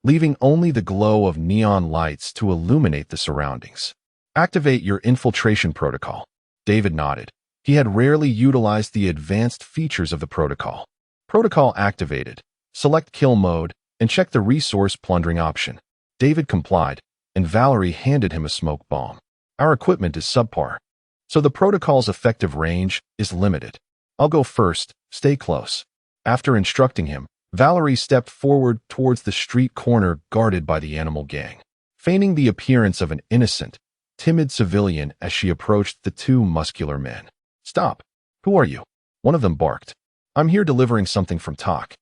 leaving only the glow of neon lights to illuminate the surroundings. Activate your infiltration protocol. David nodded. He had rarely utilized the advanced features of the protocol. Protocol activated. Select kill mode and check the resource plundering option. David complied, and Valerie handed him a smoke bomb. Our equipment is subpar, so the protocol's effective range is limited. I'll go first, stay close. After instructing him, Valerie stepped forward towards the street corner guarded by the animal gang, feigning the appearance of an innocent, timid civilian as she approached the two muscular men. Stop! Who are you? One of them barked. I'm here delivering something from Tak.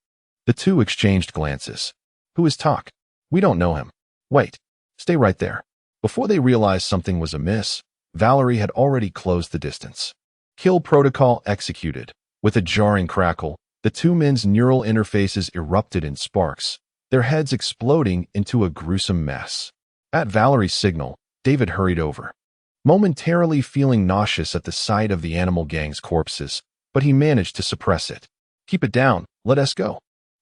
The two exchanged glances. Who is Tak? We don't know him. Wait. Stay right there. Before they realized something was amiss, Valerie had already closed the distance. Kill protocol executed. With a jarring crackle, the two men's neural interfaces erupted in sparks, their heads exploding into a gruesome mess. At Valerie's signal, David hurried over, momentarily feeling nauseous at the sight of the animal gang's corpses, but he managed to suppress it. Keep it down, let us go.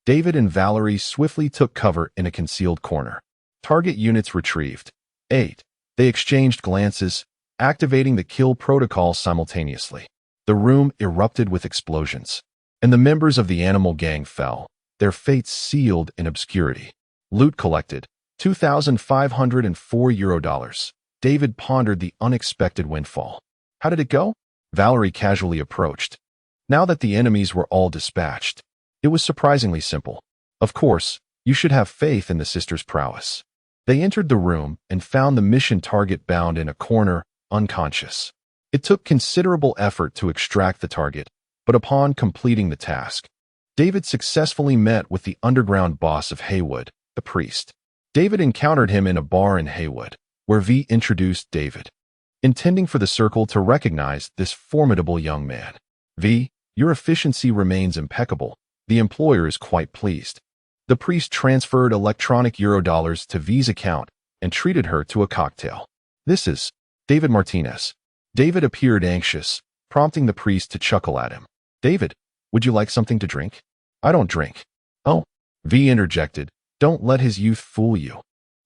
David and Valerie swiftly took cover in a concealed corner. Target units retrieved. 8. They exchanged glances, activating the kill protocol simultaneously. The room erupted with explosions, and the members of the animal gang fell, their fates sealed in obscurity. Loot collected. €2,504. David pondered the unexpected windfall. How did it go? Valerie casually approached. Now that the enemies were all dispatched, it was surprisingly simple. Of course, you should have faith in the sisters' prowess. They entered the room and found the mission target bound in a corner, unconscious. It took considerable effort to extract the target, but upon completing the task, David successfully met with the underground boss of Haywood, the priest. David encountered him in a bar in Haywood, where V introduced David, intending for the circle to recognize this formidable young man. V, your efficiency remains impeccable. The employer is quite pleased. The priest transferred electronic Eurodollars to V's account and treated her to a cocktail. This is David Martinez. David appeared anxious, prompting the priest to chuckle at him. David, would you like something to drink? I don't drink. Oh, V interjected. Don't let his youth fool you.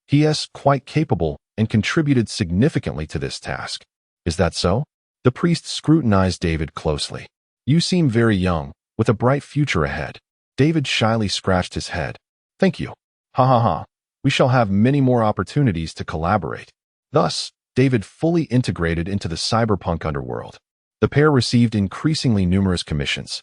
He is quite capable and contributed significantly to this task. Is that so? The priest scrutinized David closely. You seem very young, with a bright future ahead. David shyly scratched his head. Thank you. Ha ha ha. We shall have many more opportunities to collaborate. Thus, David fully integrated into the Cyberpunk underworld. The pair received increasingly numerous commissions,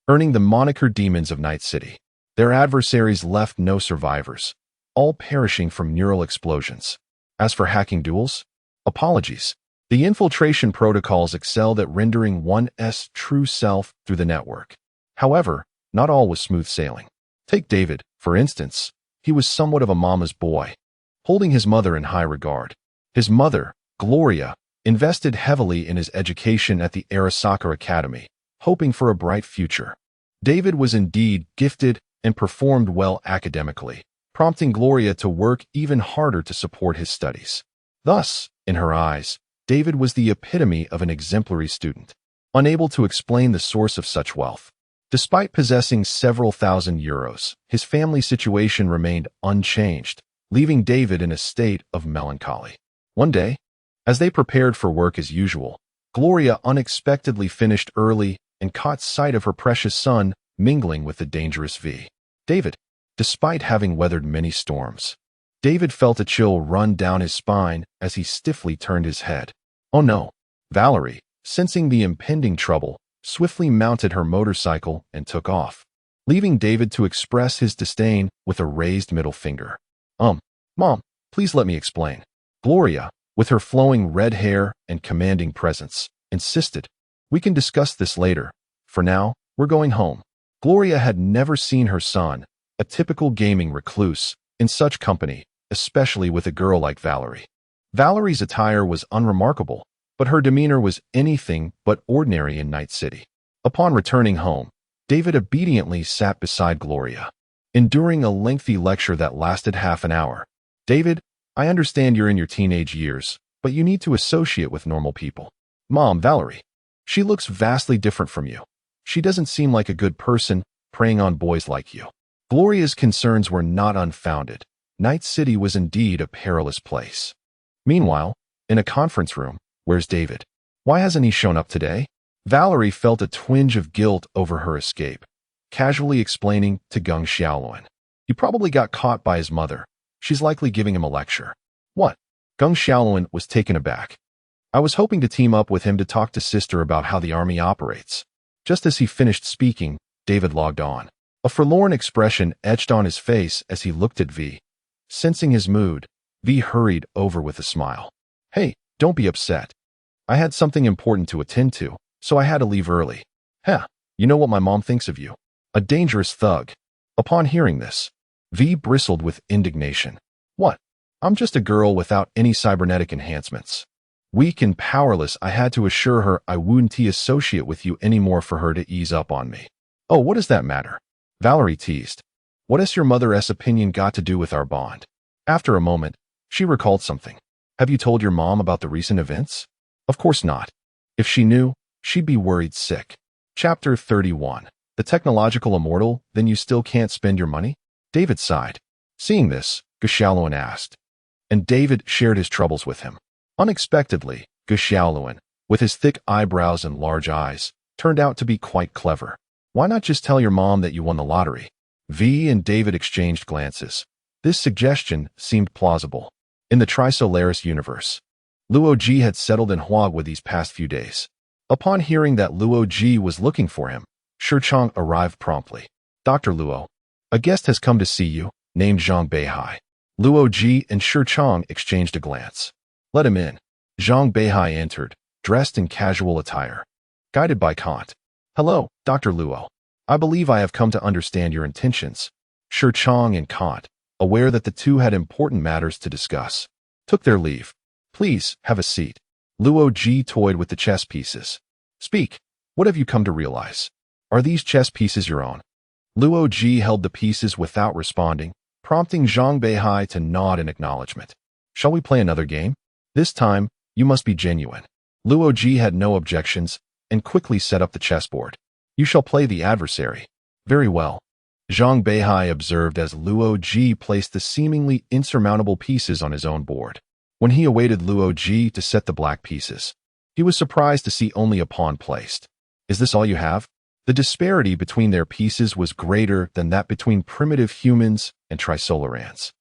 earning the moniker Demons of Night City. Their adversaries left no survivors, all perishing from neural explosions. As for hacking duels, apologies. The infiltration protocols excelled at rendering one's true self through the network. However, not all was smooth sailing. Take David, for instance. He was somewhat of a mama's boy, holding his mother in high regard. His mother, Gloria, invested heavily in his education at the Arasaka Academy, hoping for a bright future. David was indeed gifted and performed well academically, prompting Gloria to work even harder to support his studies. Thus, in her eyes, David was the epitome of an exemplary student, unable to explain the source of such wealth. Despite possessing several thousand euros, his family situation remained unchanged, leaving David in a state of melancholy. One day, as they prepared for work as usual, Gloria unexpectedly finished early and caught sight of her precious son mingling with the dangerous V. David, despite having weathered many storms, David felt a chill run down his spine as he stiffly turned his head. Oh no! Valerie, sensing the impending trouble, swiftly mounted her motorcycle and took off, leaving David to express his disdain with a raised middle finger. Mom, please let me explain. Gloria, with her flowing red hair and commanding presence, insisted. We can discuss this later. For now, we're going home. Gloria had never seen her son, a typical gaming recluse, in such company, especially with a girl like Valerie. Valerie's attire was unremarkable, but her demeanor was anything but ordinary in Night City. Upon returning home, David obediently sat beside Gloria, enduring a lengthy lecture that lasted half an hour. David, I understand you're in your teenage years, but you need to associate with normal people. Mom, Valerie. She looks vastly different from you. She doesn't seem like a good person, preying on boys like you. Gloria's concerns were not unfounded. Night City was indeed a perilous place. Meanwhile, in a conference room, where's David? Why hasn't he shown up today? Valerie felt a twinge of guilt over her escape, casually explaining to Gung Xiaoluan. He probably got caught by his mother. She's likely giving him a lecture. What? Gung Xiaoluan was taken aback. I was hoping to team up with him to talk to Sister about how the army operates. Just as he finished speaking, David logged on. A forlorn expression etched on his face as he looked at V. Sensing his mood, V hurried over with a smile. Hey, don't be upset. I had something important to attend to, so I had to leave early. You know what my mom thinks of you? A dangerous thug. Upon hearing this, V bristled with indignation. What? I'm just a girl without any cybernetic enhancements. Weak and powerless, I had to assure her I wouldn't associate with you anymore for her to ease up on me. Oh, what does that matter? Valerie teased. What has your mother's opinion got to do with our bond? After a moment, she recalled something. Have you told your mom about the recent events? Of course not. If she knew, she'd be worried sick. Chapter 31. The technological immortal, then you still can't spend your money? David sighed. Seeing this, Xiaoluan asked. And David shared his troubles with him. Unexpectedly, Xiaoluan, with his thick eyebrows and large eyes, turned out to be quite clever. Why not just tell your mom that you won the lottery? V and David exchanged glances. This suggestion seemed plausible. In the Stellaris universe, Liu Ji had settled in Huagua these past few days. Upon hearing that Liu Ji was looking for him, Shichang arrived promptly. Dr. Luo, a guest has come to see you, named Zhang Beihai. Liu Ji and Shichang exchanged a glance. Let him in. Zhang Beihai entered, dressed in casual attire. Guided by Kant. Hello, Dr. Luo. I believe I have come to understand your intentions. Shichang and Kant, aware that the two had important matters to discuss, took their leave. Please, have a seat. Liu Ji toyed with the chess pieces. Speak. What have you come to realize? Are these chess pieces your own? Liu Ji held the pieces without responding, prompting Zhang Beihai to nod in acknowledgement. Shall we play another game? This time, you must be genuine. Liu Ji had no objections and quickly set up the chessboard. You shall play the adversary. Very well. Zhang Beihai observed as Liu Ji placed the seemingly insurmountable pieces on his own board. When he awaited Liu Ji to set the black pieces, he was surprised to see only a pawn placed. Is this all you have? The disparity between their pieces was greater than that between primitive humans and Trisolarans.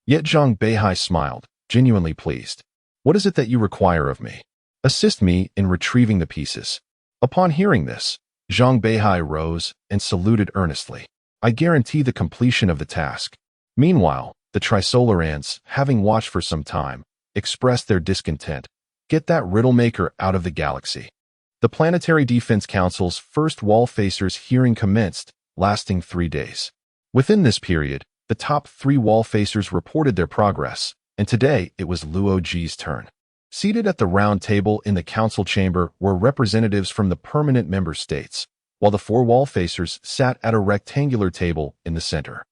Yet Zhang Beihai smiled, genuinely pleased. What is it that you require of me? Assist me in retrieving the pieces. Upon hearing this, Zhang Beihai rose and saluted earnestly. I guarantee the completion of the task. Meanwhile, the Trisolarans, having watched for some time, expressed their discontent. Get that riddle maker out of the galaxy. The Planetary Defense Council's first Wallfacer's hearing commenced, lasting 3 days. Within this period, the top 3 Wallfacers reported their progress, and today it was Liu Ji's turn. Seated at the round table in the council chamber were representatives from the permanent member states, while the 4 Wallfacers sat at a rectangular table in the center.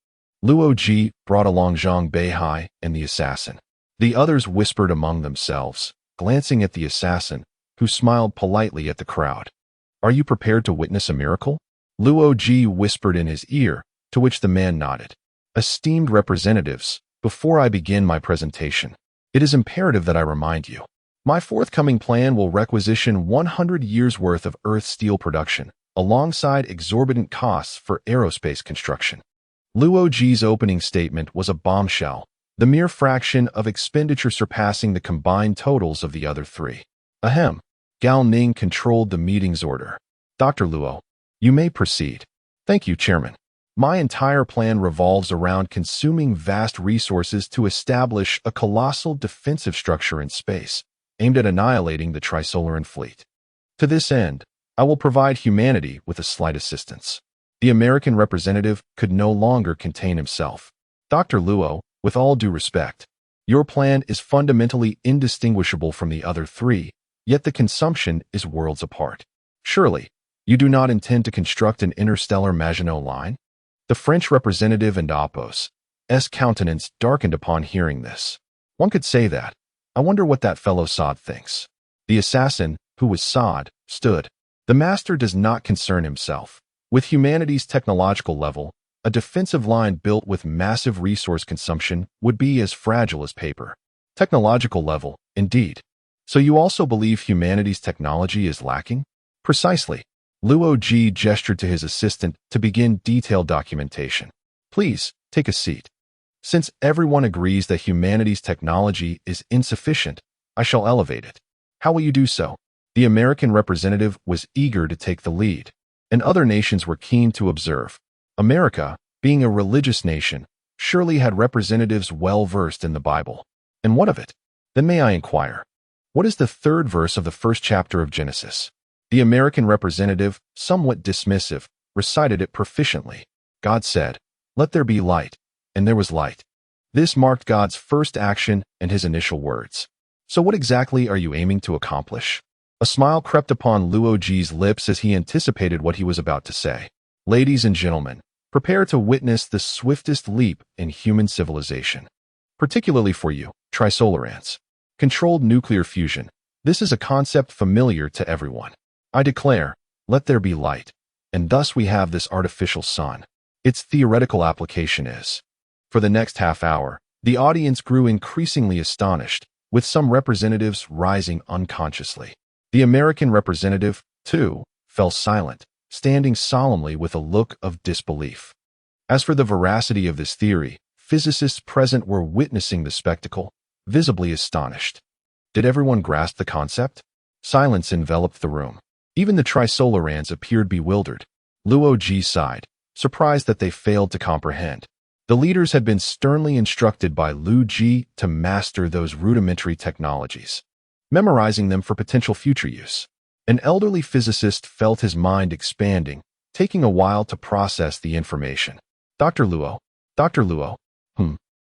Liu Ji brought along Zhang Beihai and the assassin. The others whispered among themselves, glancing at the assassin, who smiled politely at the crowd. Are you prepared to witness a miracle? Liu Ji whispered in his ear, to which the man nodded. Esteemed representatives, before I begin my presentation, it is imperative that I remind you. My forthcoming plan will requisition 100 years' worth of Earth steel production, alongside exorbitant costs for aerospace construction. Liu Ji's opening statement was a bombshell, the mere fraction of expenditure surpassing the combined totals of the other 3. Ahem. Gao Ning controlled the meeting's order. Dr. Luo, you may proceed. Thank you, Chairman. My entire plan revolves around consuming vast resources to establish a colossal defensive structure in space, aimed at annihilating the Trisolaran fleet. To this end, I will provide humanity with a slight assistance. The American representative could no longer contain himself. Dr. Luo, with all due respect, your plan is fundamentally indistinguishable from the other 3, yet the consumption is worlds apart. Surely, You do not intend to construct an interstellar Maginot Line? The French representative and Apos' countenance darkened upon hearing this. One could say that. I wonder what that fellow Sod thinks. The assassin, who was Sod, stood. The master does not concern himself with humanity's technological level. A defensive line built with massive resource consumption would be as fragile as paper. Technological level, indeed. So you also believe humanity's technology is lacking? Precisely. Liu Ji gestured to his assistant to begin detailed documentation. Please, take a seat. Since everyone agrees that humanity's technology is insufficient, I shall elevate it. How will you do so? The American representative was eager to take the lead, and other nations were keen to observe. America, being a religious nation, surely had representatives well versed in the Bible. And what of it? Then may I inquire, what is the third verse of the first chapter of Genesis? The American representative, somewhat dismissive, recited it proficiently. God said, "Let there be light," and there was light. This marked God's first action and his initial words. So what exactly are you aiming to accomplish? A smile crept upon Liu Ji's lips as he anticipated what he was about to say. Ladies and gentlemen, prepare to witness the swiftest leap in human civilization. Particularly for you, Trisolarans. Controlled nuclear fusion. This is a concept familiar to everyone. I declare, let there be light. And thus we have this artificial sun. Its theoretical application is. For the next half hour, the audience grew increasingly astonished, with some representatives rising unconsciously. The American representative, too, fell silent, standing solemnly with a look of disbelief. As for the veracity of this theory, physicists present were witnessing the spectacle, visibly astonished. Did everyone grasp the concept? Silence enveloped the room. Even the Trisolarans appeared bewildered. Liu Ji sighed, surprised that they failed to comprehend. The leaders had been sternly instructed by Liu Ji to master those rudimentary technologies, memorizing them for potential future use. An elderly physicist felt his mind expanding, taking a while to process the information. Dr. Luo,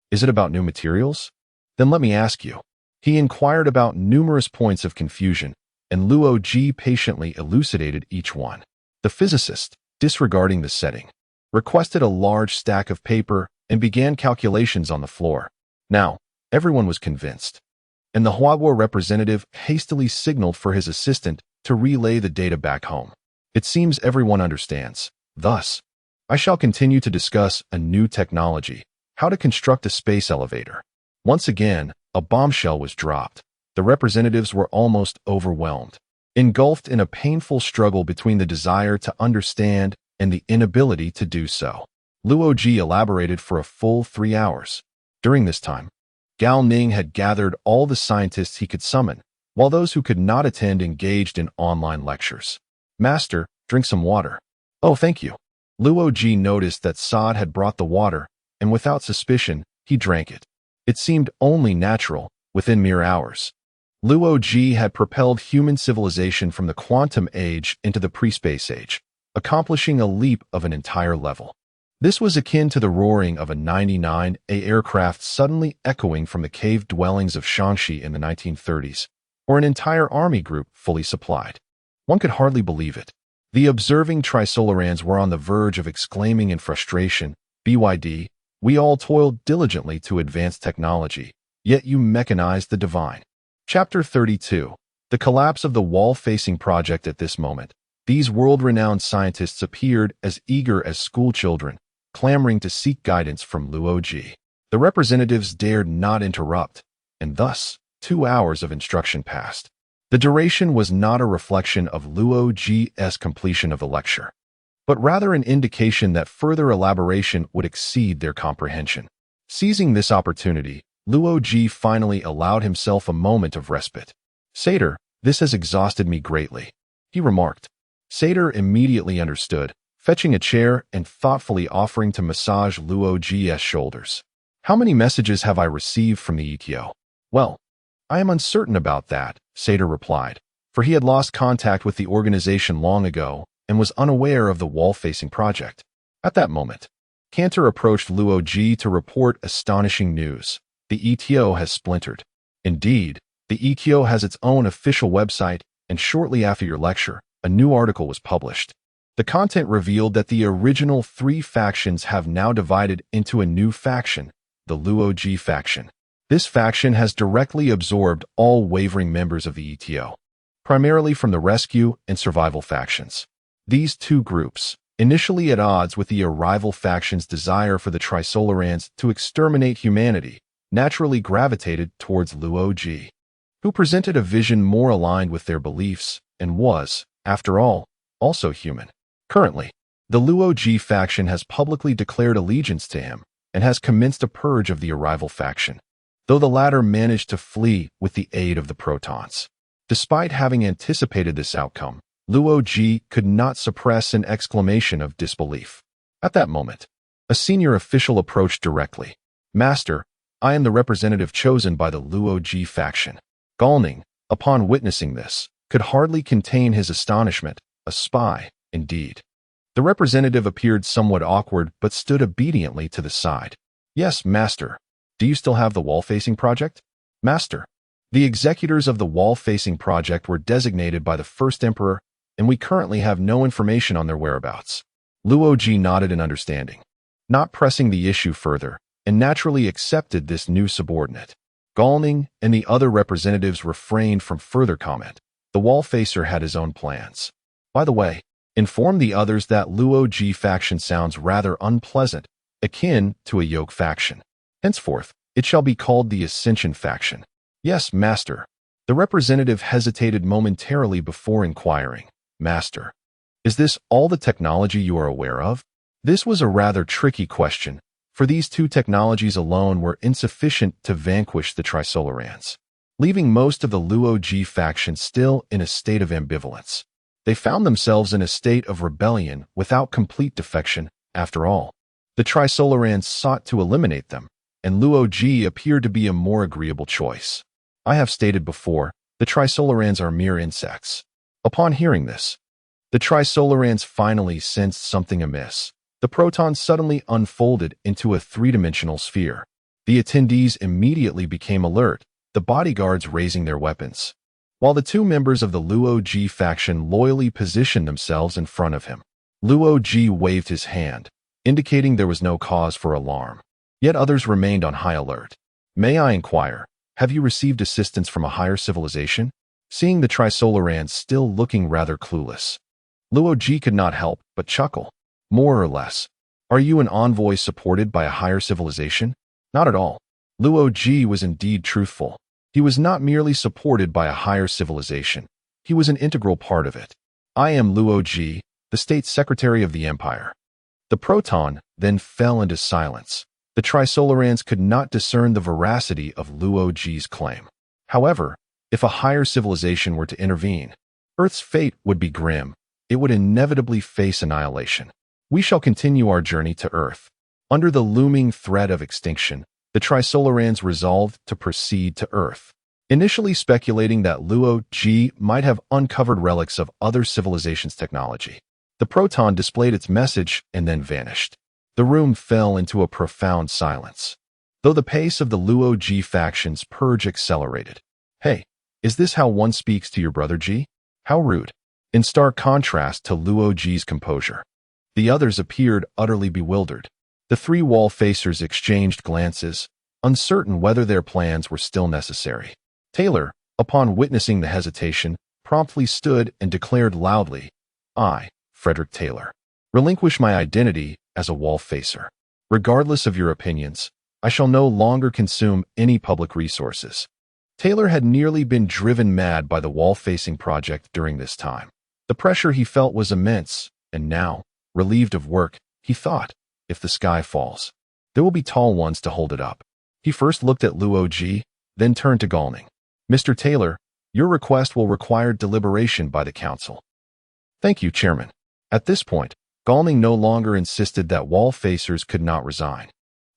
is it about new materials? Then let me ask you. He inquired about numerous points of confusion, and Liu Ji patiently elucidated each one. The physicist, disregarding the setting, requested a large stack of paper and began calculations on the floor. Now, everyone was convinced, and the Huawei representative hastily signaled for his assistant to relay the data back home. It seems everyone understands. Thus, I shall continue to discuss a new technology, how to construct a space elevator. Once again, a bombshell was dropped. The representatives were almost overwhelmed, engulfed in a painful struggle between the desire to understand and the inability to do so. Liu Ji elaborated for a full 3 hours. During this time, Gao Ning had gathered all the scientists he could summon, while those who could not attend engaged in online lectures. Master, drink some water. Oh, thank you. Liu Ji noticed that Sod had brought the water, and without suspicion, he drank it. It seemed only natural, within mere hours. Liu Ji had propelled human civilization from the quantum age into the pre-space age, accomplishing a leap of an entire level. This was akin to the roaring of a 99A aircraft suddenly echoing from the cave dwellings of Shanxi in the 1930s, or an entire army group fully supplied. One could hardly believe it. The observing Trisolarans were on the verge of exclaiming in frustration, "BYD, we all toiled diligently to advance technology, yet you mechanized the divine." Chapter 32. The collapse of the wall-facing project. At this moment, these world-renowned scientists appeared as eager as schoolchildren, clamoring to seek guidance from Liu Ji. The representatives dared not interrupt, and thus 2 hours of instruction passed. The duration was not a reflection of Liu Ji's completion of the lecture, but rather an indication that further elaboration would exceed their comprehension. Seizing this opportunity, Liu Ji finally allowed himself a moment of respite. "Satyr, this has exhausted me greatly," he remarked. Satyr immediately understood, fetching a chair and thoughtfully offering to massage Liu Ji's shoulders. "How many messages have I received from the ETO?" "Well, I am uncertain about that," Satyr replied, for he had lost contact with the organization long ago and was unaware of the wall-facing project. At that moment, Cantor approached Liu Ji to report astonishing news. The ETO has splintered. Indeed, the ETO has its own official website, and shortly after your lecture, a new article was published. The content revealed that the original 3 factions have now divided into a new faction, the Liu Ji faction. This faction has directly absorbed all wavering members of the ETO, primarily from the rescue and survival factions. These 2 groups, initially at odds with the arrival faction's desire for the Trisolarans to exterminate humanity, naturally gravitated towards Liu Ji, who presented a vision more aligned with their beliefs and was, after all, also human. Currently, the Liu Ji faction has publicly declared allegiance to him and has commenced a purge of the arrival faction, though the latter managed to flee with the aid of the Protons. Despite having anticipated this outcome, Liu Ji could not suppress an exclamation of disbelief. At that moment, a senior official approached directly. "Master, I am the representative chosen by the Liu Ji faction." Galning, upon witnessing this, could hardly contain his astonishment. A spy, indeed. The representative appeared somewhat awkward but stood obediently to the side. "Yes, Master. Do you still have the wall-facing project?" "Master, the executors of the wall-facing project were designated by the First Emperor, and we currently have no information on their whereabouts." Liu Ji nodded in understanding, not pressing the issue further, and naturally accepted this new subordinate. Galning and the other representatives refrained from further comment. The Wallfacer had his own plans. "By the way, inform the others that Liu Ji faction sounds rather unpleasant, akin to a yoke faction. Henceforth, it shall be called the Ascension faction." "Yes, Master." The representative hesitated momentarily before inquiring, "Master, is this all the technology you are aware of?" This was a rather tricky question, for these 2 technologies alone were insufficient to vanquish the Trisolarans, leaving most of the Liu Ji faction still in a state of ambivalence. They found themselves in a state of rebellion without complete defection, after all. The Trisolarans sought to eliminate them, and Liu Ji appeared to be a more agreeable choice. I have stated before, the Trisolarans are mere insects. Upon hearing this, the Trisolarans finally sensed something amiss. The Protons suddenly unfolded into a 3-dimensional sphere. The attendees immediately became alert, the bodyguards raising their weapons, while the 2 members of the Liu Ji faction loyally positioned themselves in front of him. Liu Ji waved his hand, indicating there was no cause for alarm. Yet others remained on high alert. "May I inquire, have you received assistance from a higher civilization?" Seeing the Trisolarans still looking rather clueless, Liu Ji could not help but chuckle. "More or less. Are you an envoy supported by a higher civilization?" "Not at all." Liu Ji was indeed truthful. He was not merely supported by a higher civilization. He was an integral part of it. "I am Liu Ji, the State Secretary of the Empire." The Proton then fell into silence. The Trisolarans could not discern the veracity of Liu Ji's claim. However, if a higher civilization were to intervene, Earth's fate would be grim. It would inevitably face annihilation. We shall continue our journey to Earth. Under the looming threat of extinction, the Trisolarans resolved to proceed to Earth, initially speculating that Liu Ji might have uncovered relics of other civilizations' technology. The Proton displayed its message and then vanished. The room fell into a profound silence, though the pace of the Liu Ji faction's purge accelerated. "Hey, is this how one speaks to your brother Ji? How rude." In stark contrast to Liu Ji's composure, the others appeared utterly bewildered. The 3 Wallfacers exchanged glances, uncertain whether their plans were still necessary. Taylor, upon witnessing the hesitation, promptly stood and declared loudly, "I, Frederick Taylor, relinquish my identity as a Wallfacer. Regardless of your opinions, I shall no longer consume any public resources." Taylor had nearly been driven mad by the wall-facing project during this time. The pressure he felt was immense, and now, relieved of work, he thought, if the sky falls, there will be tall ones to hold it up. He first looked at Liu Ji, then turned to Galning. "Mr. Taylor, your request will require deliberation by the Council." "Thank you, Chairman." At this point, Galning no longer insisted that Wallfacers could not resign.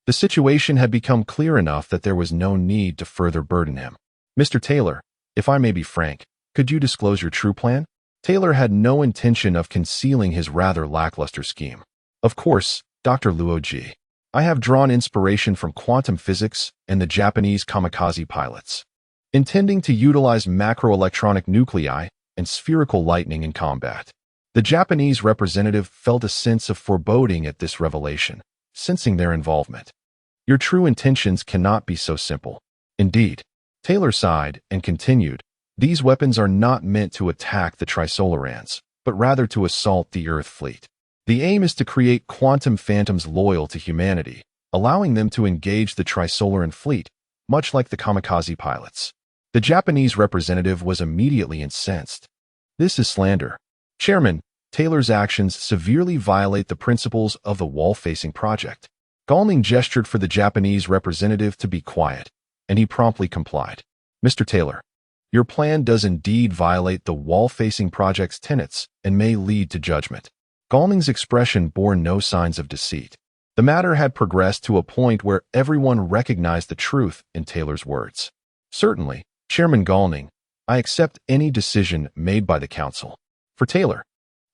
The situation had become clear enough that there was no need to further burden him. "Mr. Taylor, if I may be frank, could you disclose your true plan?" Taylor had no intention of concealing his rather lackluster scheme. "Of course, Dr. Liu Ji. I have drawn inspiration from quantum physics and the Japanese kamikaze pilots. Intending to utilize macroelectronic nuclei, and spherical lightning in combat. The Japanese representative felt a sense of foreboding at this revelation, sensing their involvement. Your true intentions cannot be so simple. Indeed, Taylor sighed and continued, these weapons are not meant to attack the Trisolarans, but rather to assault the Earth fleet. The aim is to create quantum phantoms loyal to humanity, allowing them to engage the Trisolaran fleet, much like the kamikaze pilots. The Japanese representative was immediately incensed. This is slander. Chairman, Taylor's actions severely violate the principles of the wall-facing project. Galning gestured for the Japanese representative to be quiet, and he promptly complied. Mr. Taylor, your plan does indeed violate the wall-facing project's tenets and may lead to judgment. Galning's expression bore no signs of deceit. The matter had progressed to a point where everyone recognized the truth in Taylor's words. Certainly, Chairman Galning, I accept any decision made by the Council. For Taylor,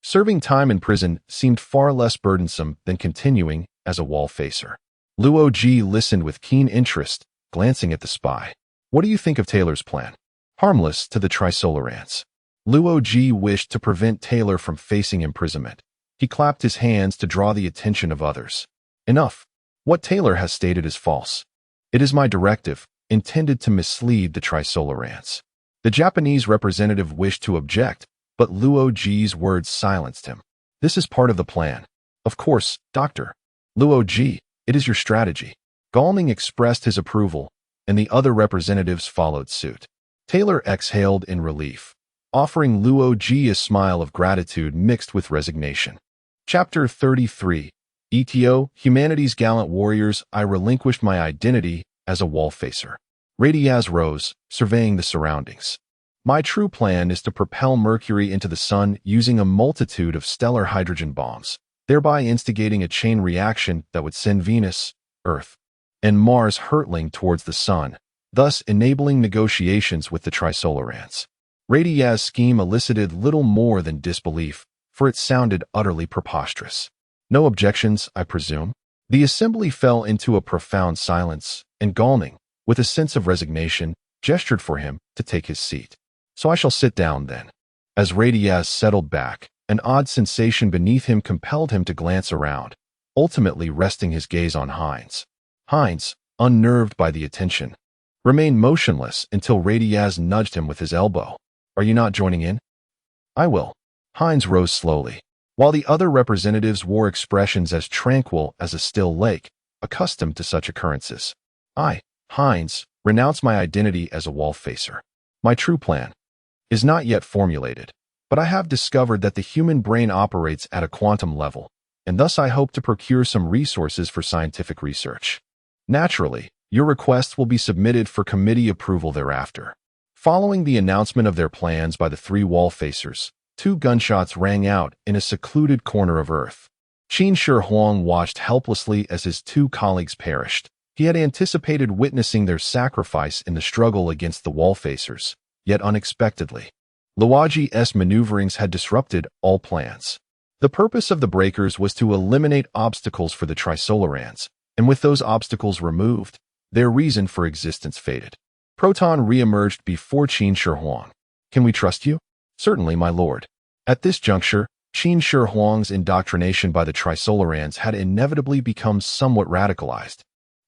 serving time in prison seemed far less burdensome than continuing as a wall-facer. Liu Ji listened with keen interest, glancing at the spy. What do you think of Taylor's plan? Harmless to the Trisolarans. Liu Ji wished to prevent Taylor from facing imprisonment. He clapped his hands to draw the attention of others. Enough. What Taylor has stated is false. It is my directive, intended to mislead the Trisolarans. The Japanese representative wished to object, but Liu Ji's words silenced him. This is part of the plan. Of course, Dr. Liu Ji, it is your strategy. Galning expressed his approval, and the other representatives followed suit. Taylor exhaled in relief, offering Liu Ji a smile of gratitude mixed with resignation. Chapter 33. ETO, Humanity's Gallant Warriors, I relinquished my identity as a wall-facer. Radiaz rose, surveying the surroundings. My true plan is to propel Mercury into the sun using a multitude of stellar hydrogen bombs, thereby instigating a chain reaction that would send Venus, Earth, and Mars hurtling towards the sun, thus enabling negotiations with the Trisolarans. Radiaz's scheme elicited little more than disbelief, for it sounded utterly preposterous. No objections, I presume? The assembly fell into a profound silence, and Galning, with a sense of resignation, gestured for him to take his seat. So I shall sit down then. As Radiaz settled back, an odd sensation beneath him compelled him to glance around, ultimately resting his gaze on Hines. Hines, unnerved by the attention, remained motionless until Radiaz nudged him with his elbow. Are you not joining in? I will. Hines rose slowly, while the other representatives wore expressions as tranquil as a still lake, accustomed to such occurrences. I, Hines, renounce my identity as a wall-facer. My true plan is not yet formulated, but I have discovered that the human brain operates at a quantum level, and thus I hope to procure some resources for scientific research. Naturally, your requests will be submitted for committee approval thereafter. Following the announcement of their plans by the three wall-facers, 2 gunshots rang out in a secluded corner of Earth. Qin Shi Huang watched helplessly as his 2 colleagues perished. He had anticipated witnessing their sacrifice in the struggle against the wall-facers, yet unexpectedly, Liu Ji's maneuverings had disrupted all plans. The purpose of the breakers was to eliminate obstacles for the Trisolarans, and with those obstacles removed, their reason for existence faded. Proton re-emerged before Qin Shi Huang. Can we trust you? Certainly, my lord. At this juncture, Qin Shi Huang's indoctrination by the Trisolarans had inevitably become somewhat radicalized.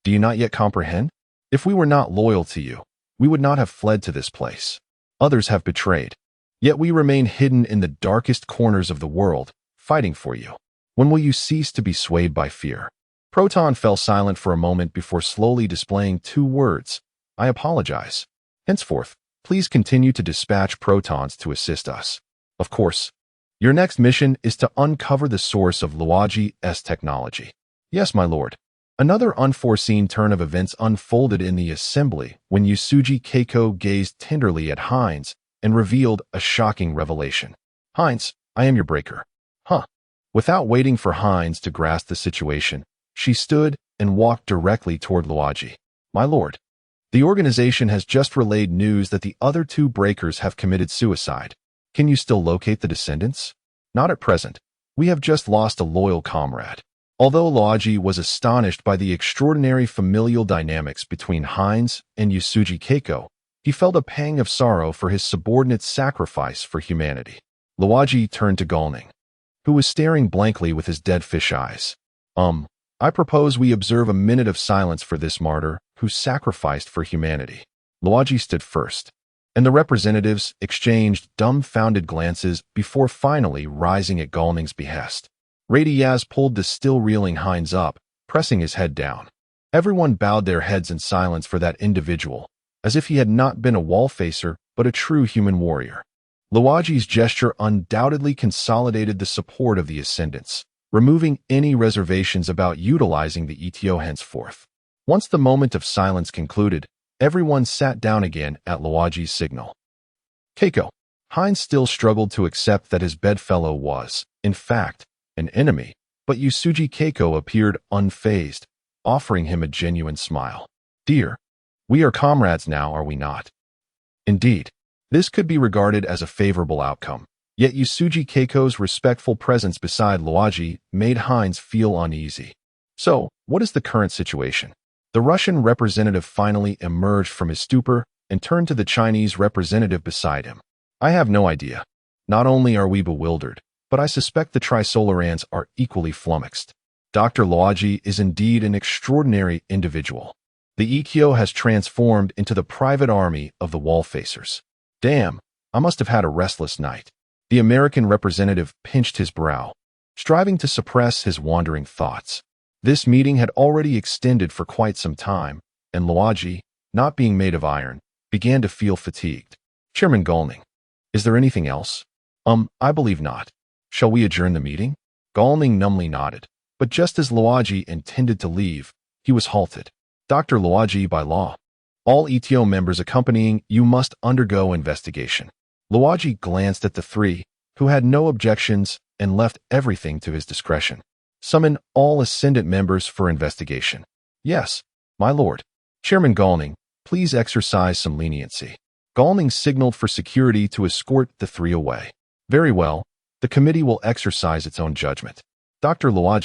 Do you not yet comprehend? If we were not loyal to you, we would not have fled to this place. Others have betrayed. Yet we remain hidden in the darkest corners of the world, fighting for you. When will you cease to be swayed by fear? Proton fell silent for a moment before slowly displaying 2 words. I apologize. Henceforth, please continue to dispatch protons to assist us. Of course, your next mission is to uncover the source of Liu Ji's technology. Yes, my lord. Another unforeseen turn of events unfolded in the assembly when Yusuji Keiko gazed tenderly at Hines and revealed a shocking revelation. Hines, I am your breaker. Huh. Without waiting for Hines to grasp the situation, she stood and walked directly toward Liu Ji. My lord, the organization has just relayed news that the other 2 breakers have committed suicide. Can you still locate the descendants? Not at present. We have just lost a loyal comrade. Although Liu Ji was astonished by the extraordinary familial dynamics between Hines and Yusuji Keiko, He felt a pang of sorrow for his subordinate's sacrifice for humanity. Liu Ji turned to Galning, who was staring blankly with his dead fish eyes. I propose we observe a minute of silence for this martyr who sacrificed for humanity. Liu Ji stood first, and the representatives exchanged dumbfounded glances before finally rising at Galning's behest. Radiaz pulled the still reeling Heinz up, pressing his head down. Everyone bowed their heads in silence for that individual, as if he had not been a Wallfacer but a true human warrior. Liu Ji's gesture undoubtedly consolidated the support of the Ascendants, removing any reservations about utilizing the ETO henceforth. Once the moment of silence concluded, everyone sat down again at Liu Ji's signal. Keiko. Heinz still struggled to accept that his bedfellow was, in fact, an enemy, but Yusuji Keiko appeared unfazed, offering him a genuine smile. Dear, we are comrades now, are we not? Indeed, this could be regarded as a favorable outcome, yet Yusuji Keiko's respectful presence beside Liu Ji made Heinz feel uneasy. So, what is the current situation? The Russian representative finally emerged from his stupor and turned to the Chinese representative beside him. I have no idea. Not only are we bewildered, but I suspect the Trisolarans are equally flummoxed. Dr. Liu Ji is indeed an extraordinary individual. The ETO has transformed into the private army of the Wallfacers. Damn, I must have had a restless night. The American representative pinched his brow, striving to suppress his wandering thoughts. This meeting had already extended for quite some time, and Liu Ji, not being made of iron, began to feel fatigued. Chairman Galning, is there anything else? I believe not. Shall we adjourn the meeting? Galning numbly nodded, but just as Liu Ji intended to leave, he was halted. Dr. Liu Ji, by law, all ETO members accompanying you must undergo investigation. Liu Ji glanced at the three, who had no objections and left everything to his discretion. Summon all Ascendant members for investigation. Yes, my lord. Chairman Galning, please exercise some leniency. Galning signaled for security to escort the three away. Very well, the committee will exercise its own judgment. Dr. Liu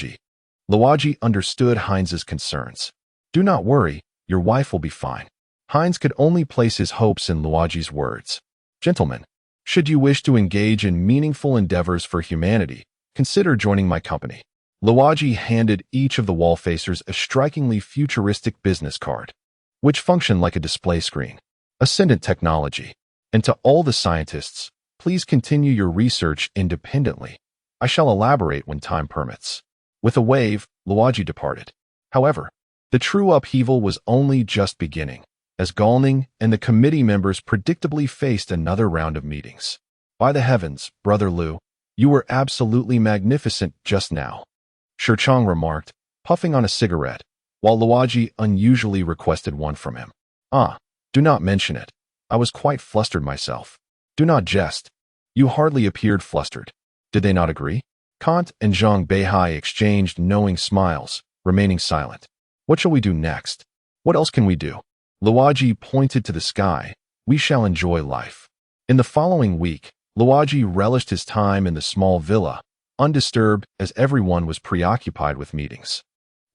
Ji understood Heinz's concerns. Do not worry, your wife will be fine. Heinz could only place his hopes in Liu Ji's words. Gentlemen, should you wish to engage in meaningful endeavors for humanity, consider joining my company. Liu Ji handed each of the Wallfacers a strikingly futuristic business card, which functioned like a display screen. Ascendant technology. And to all the scientists, please continue your research independently. I shall elaborate when time permits. With a wave, Liu Ji departed. However, the true upheaval was only just beginning, as Galning and the committee members predictably faced another round of meetings. By the heavens, Brother Liu, you were absolutely magnificent just now, Shirchong remarked, puffing on a cigarette, while Liu Ji unusually requested one from him. Do not mention it. I was quite flustered myself. Do not jest. You hardly appeared flustered. Did they not agree? Kant and Zhang Beihai exchanged knowing smiles, remaining silent. What shall we do next? What else can we do? Liu Ji pointed to the sky. We shall enjoy life. In the following week, Liu Ji relished his time in the small villa, undisturbed as everyone was preoccupied with meetings.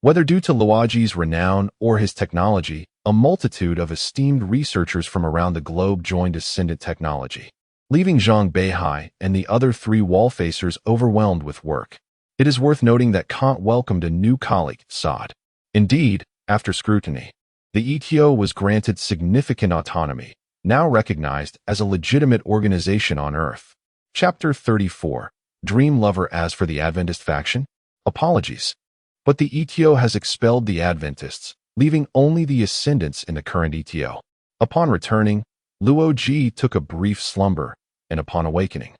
Whether due to Liu Ji's renown or his technology, a multitude of esteemed researchers from around the globe joined Ascendant Technology, leaving Zhang Beihai and the other three Wallfacers overwhelmed with work. It is worth noting that Kant welcomed a new colleague, Saad. Indeed, after scrutiny, the ETO was granted significant autonomy, now recognized as a legitimate organization on Earth. Chapter 34. Dream Lover. As for the Adventist faction, apologies, but the ETO has expelled the Adventists, leaving only the Ascendants in the current ETO. Upon returning, Liu Ji took a brief slumber, and upon awakening,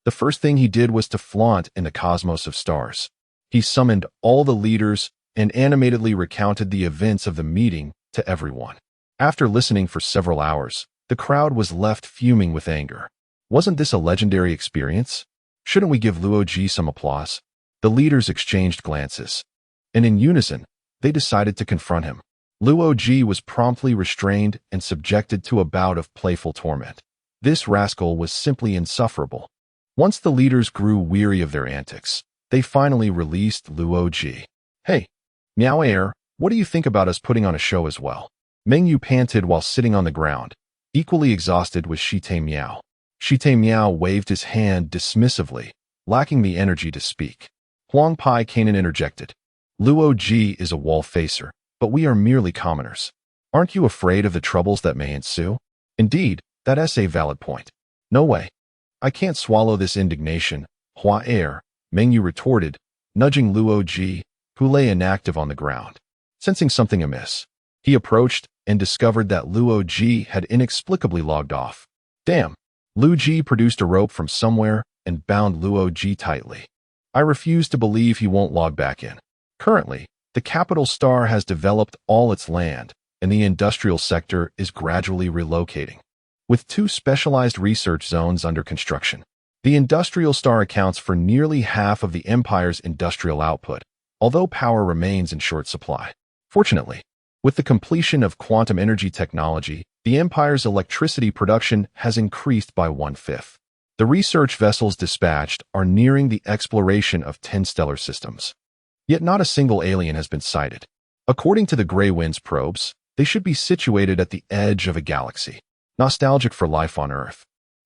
the first thing he did was to flaunt in the cosmos of stars. He summoned all the leaders and animatedly recounted the events of the meeting to everyone. After listening for several hours, the crowd was left fuming with anger. Wasn't this a legendary experience? Shouldn't we give Liu Ji some applause? The leaders exchanged glances, and in unison, they decided to confront him. Liu Ji was promptly restrained and subjected to a bout of playful torment. This rascal was simply insufferable. Once the leaders grew weary of their antics, they finally released Liu Ji. Hey, Miao Air, what do you think about us putting on a show as well? Meng Yu panted while sitting on the ground, Equally exhausted was Shite Miao. Shite Miao waved his hand dismissively, lacking the energy to speak. Huang Pai Kanan interjected. Luo Ji is a Wallfacer, but we are merely commoners. Aren't you afraid of the troubles that may ensue? Indeed, that's a valid point. No way. I can't swallow this indignation, Hua Air, Mengyu retorted, nudging Luo Ji, who lay inactive on the ground. Sensing something amiss, he approached and discovered that Luo Ji had inexplicably logged off. Damn. Liu Ji produced a rope from somewhere and bound Luo Ji tightly. I refuse to believe he won't log back in. Currently, the capital star has developed all its land, and the industrial sector is gradually relocating. With 2 specialized research zones under construction, the industrial star accounts for nearly half of the Empire's industrial output, although power remains in short supply. Fortunately, with the completion of quantum energy technology, the Empire's electricity production has increased by 1/5. The research vessels dispatched are nearing the exploration of 10 stellar systems. Yet not a single alien has been sighted. According to the Grey Wind's probes, they should be situated at the edge of a galaxy, nostalgic for life on Earth.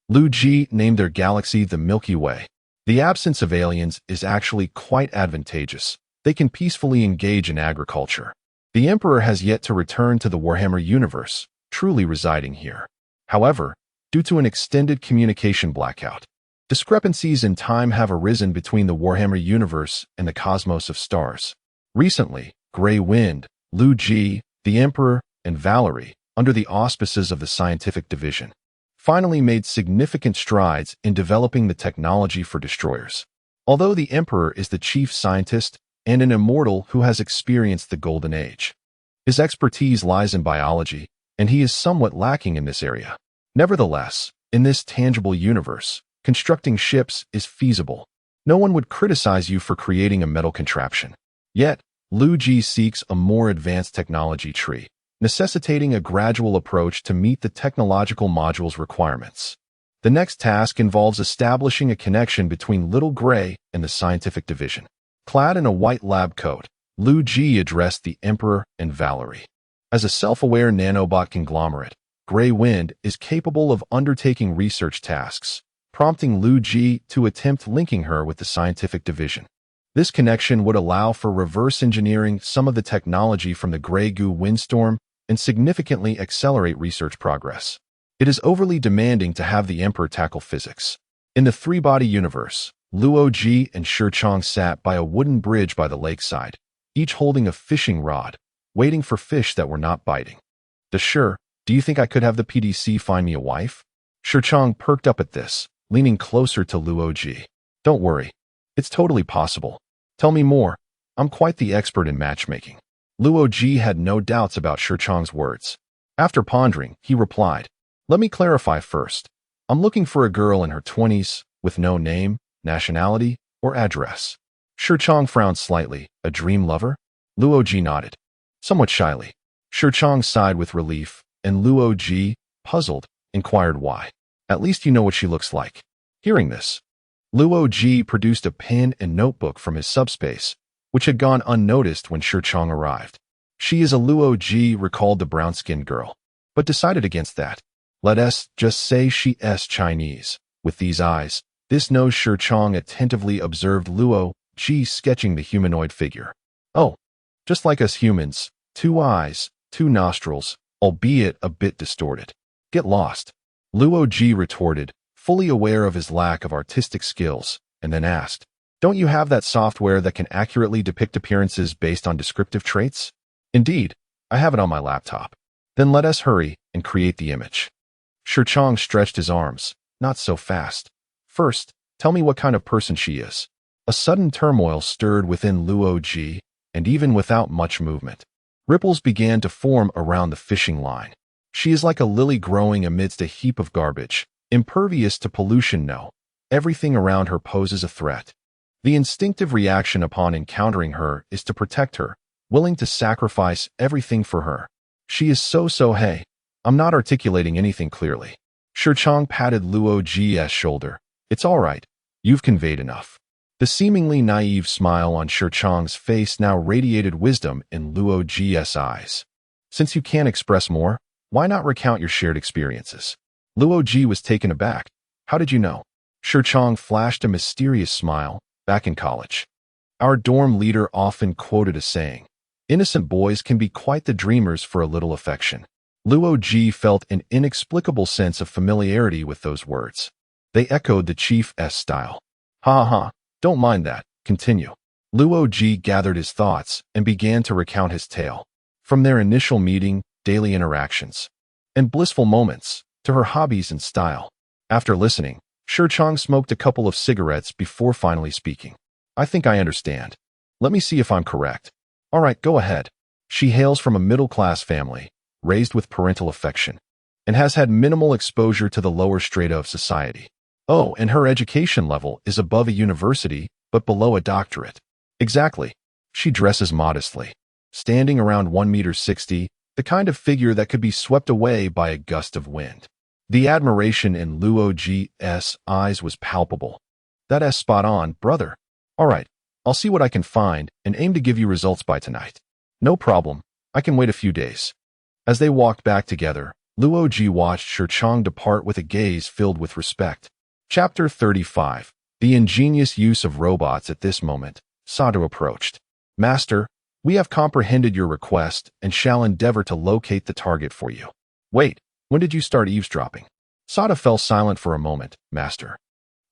Liu Ji named their galaxy the Milky Way. The absence of aliens is actually quite advantageous. They can peacefully engage in agriculture. The Emperor has yet to return to the Warhammer universe, truly residing here. However, due to an extended communication blackout, discrepancies in time have arisen between the Warhammer universe and the cosmos of stars. Recently, Grey Wind, Liu Ji, the Emperor, and Valerie, under the auspices of the Scientific Division, finally made significant strides in developing the technology for destroyers. Although the Emperor is the chief scientist and an immortal who has experienced the Golden Age, his expertise lies in biology, and he is somewhat lacking in this area. Nevertheless, in this tangible universe, constructing ships is feasible. No one would criticize you for creating a metal contraption. Yet, Liu Ji seeks a more advanced technology tree, necessitating a gradual approach to meet the technological module's requirements. The next task involves establishing a connection between Little Grey and the Scientific Division. Clad in a white lab coat, Liu Ji addressed the Emperor and Valerie. As a self-aware nanobot conglomerate, Grey Wind is capable of undertaking research tasks, prompting Liu Ji to attempt linking her with the Scientific Division. This connection would allow for reverse engineering some of the technology from the Grey Goo windstorm and significantly accelerate research progress. It is overly demanding to have the Emperor tackle physics. In the 3-body universe, Luo Ji and Shi Chong sat by a wooden bridge by the lakeside, each holding a fishing rod, waiting for fish that were not biting. Do you think I could have the PDC find me a wife? Shi Chong perked up at this, leaning closer to Luo Ji. Don't worry. It's totally possible. Tell me more. I'm quite the expert in matchmaking. Luo Ji had no doubts about Shi Chong's words. After pondering, he replied, Let me clarify first. I'm looking for a girl in her 20s, with no name, nationality, or address. Shi Chong frowned slightly. A dream lover? Luo Ji nodded. Somewhat shyly. Shi Chong sighed with relief, and Luo Ji, puzzled, inquired why. At least you know what she looks like. Hearing this, Luo Ji produced a pen and notebook from his subspace, which had gone unnoticed when Shi Chong arrived. She is a Luo Ji, recalled the brown-skinned girl, but decided against that. Let us just say she is Chinese. With these eyes, this nose. Shi Chong attentively observed Luo Ji sketching the humanoid figure. Oh, just like us humans, 2 eyes, 2 nostrils, albeit a bit distorted. Get lost. Luo Ji retorted, fully aware of his lack of artistic skills, and then asked, Don't you have that software that can accurately depict appearances based on descriptive traits? Indeed, I have it on my laptop. Then let us hurry and create the image. Shi Chong stretched his arms. Not so fast. First, tell me what kind of person she is. A sudden turmoil stirred within Luo Ji, and even without much movement, ripples began to form around the fishing line. She is like a lily growing amidst a heap of garbage, impervious to pollution. No, everything around her poses a threat. The instinctive reaction upon encountering her is to protect her, willing to sacrifice everything for her. She is so hey. I'm not articulating anything clearly. Shi Chong patted Luo Ji's shoulder. It's all right. You've conveyed enough. The seemingly naive smile on Shi Chong's face now radiated wisdom in Luo Ji's eyes. Since you can't express more, Why not recount your shared experiences? Luo Ji was taken aback. How did you know? Shi Chong flashed a mysterious smile. Back in college, our dorm leader often quoted a saying, "Innocent boys can be quite the dreamers for a little affection." Luo Ji felt an inexplicable sense of familiarity with those words. They echoed the chief's style. Ha ha, don't mind that, continue. Luo Ji gathered his thoughts and began to recount his tale. From their initial meeting, daily interactions, and blissful moments, to her hobbies and style. After listening, Shi Chong smoked a couple of cigarettes before finally speaking. I think I understand. Let me see if I'm correct. All right, go ahead. She hails from a middle-class family, raised with parental affection, and has had minimal exposure to the lower strata of society. Oh, and her education level is above a university, but below a doctorate. Exactly. She dresses modestly, standing around 1.60 meters, the kind of figure that could be swept away by a gust of wind. The admiration in Luo Ji's eyes was palpable. That's spot on, brother. All right, I'll see what I can find and aim to give you results by tonight. No problem, I can wait a few days. As they walked back together, Luo Ji watched Shi Chong depart with a gaze filled with respect. Chapter 35. The ingenious use of robots. At this moment, Sato approached. Master, we have comprehended your request and shall endeavor to locate the target for you. Wait. When did you start eavesdropping? Sato fell silent for a moment. Master,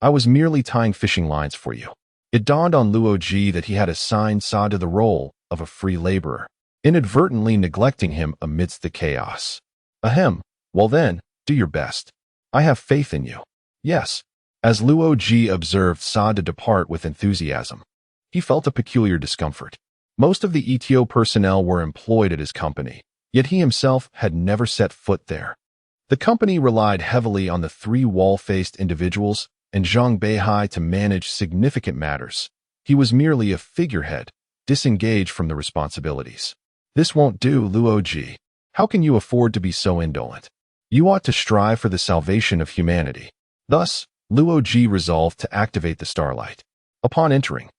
I was merely tying fishing lines for you. It dawned on Luo Ji that he had assigned Sato to the role of a free laborer, inadvertently neglecting him amidst the chaos. Ahem, well then, do your best. I have faith in you. Yes. As Luo Ji observed Sato depart with enthusiasm, he felt a peculiar discomfort. Most of the ETO personnel were employed at his company, yet he himself had never set foot there. The company relied heavily on the three wall-faced individuals and Zhang Beihai to manage significant matters. He was merely a figurehead, disengaged from the responsibilities. This won't do, Luo Ji. How can you afford to be so indolent? You ought to strive for the salvation of humanity. Thus, Luo Ji resolved to activate the starlight. Upon entering,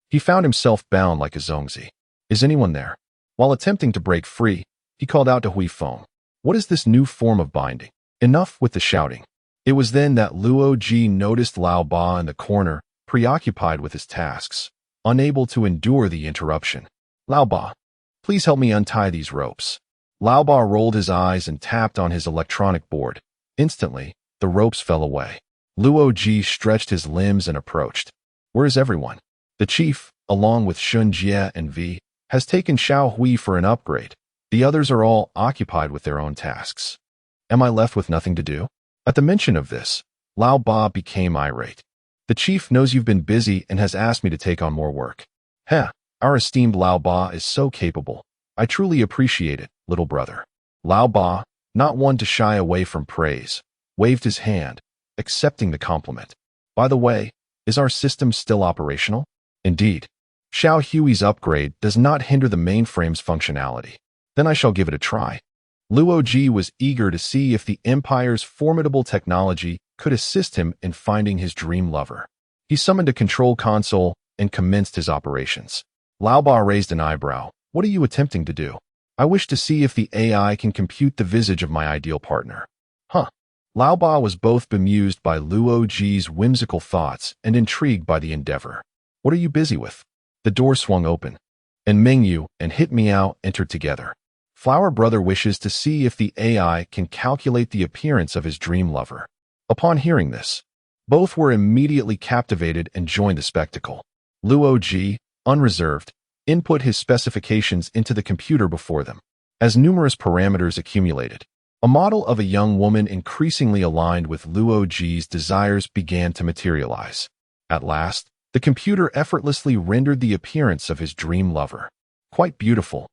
he found himself bound like a zongzi. Is anyone there? While attempting to break free, he called out to Hui Feng. What is this new form of binding? Enough with the shouting. It was then that Luo Ji noticed Lao Ba in the corner, preoccupied with his tasks, unable to endure the interruption. Lao Ba, please help me untie these ropes. Lao Ba rolled his eyes and tapped on his electronic board. Instantly, the ropes fell away. Luo Ji stretched his limbs and approached. Where is everyone? The chief, along with Shun Jie and Vi, has taken Xiao Hui for an upgrade. The others are all occupied with their own tasks. Am I left with nothing to do? At the mention of this, Lao Ba became irate. The chief knows you've been busy and has asked me to take on more work. Heh, our esteemed Lao Ba is so capable. I truly appreciate it, little brother. Lao Ba, not one to shy away from praise, waved his hand, accepting the compliment. By the way, is our system still operational? Indeed. Xiao Hui's upgrade does not hinder the mainframe's functionality. Then I shall give it a try. Luo Ji was eager to see if the Empire's formidable technology could assist him in finding his dream lover. He summoned a control console and commenced his operations. Lao Ba raised an eyebrow. What are you attempting to do? I wish to see if the AI can compute the visage of my ideal partner. Huh. Lao Ba was both bemused by Luo Ji's whimsical thoughts and intrigued by the endeavor. What are you busy with? The door swung open, and Mengyu and Hit Meow entered together. Flower Brother wishes to see if the AI can calculate the appearance of his dream lover. Upon hearing this, both were immediately captivated and joined the spectacle. Luo Ji, unreserved, input his specifications into the computer before them. As numerous parameters accumulated, a model of a young woman increasingly aligned with Luo Ji's desires began to materialize. At last, the computer effortlessly rendered the appearance of his dream lover. Quite beautiful,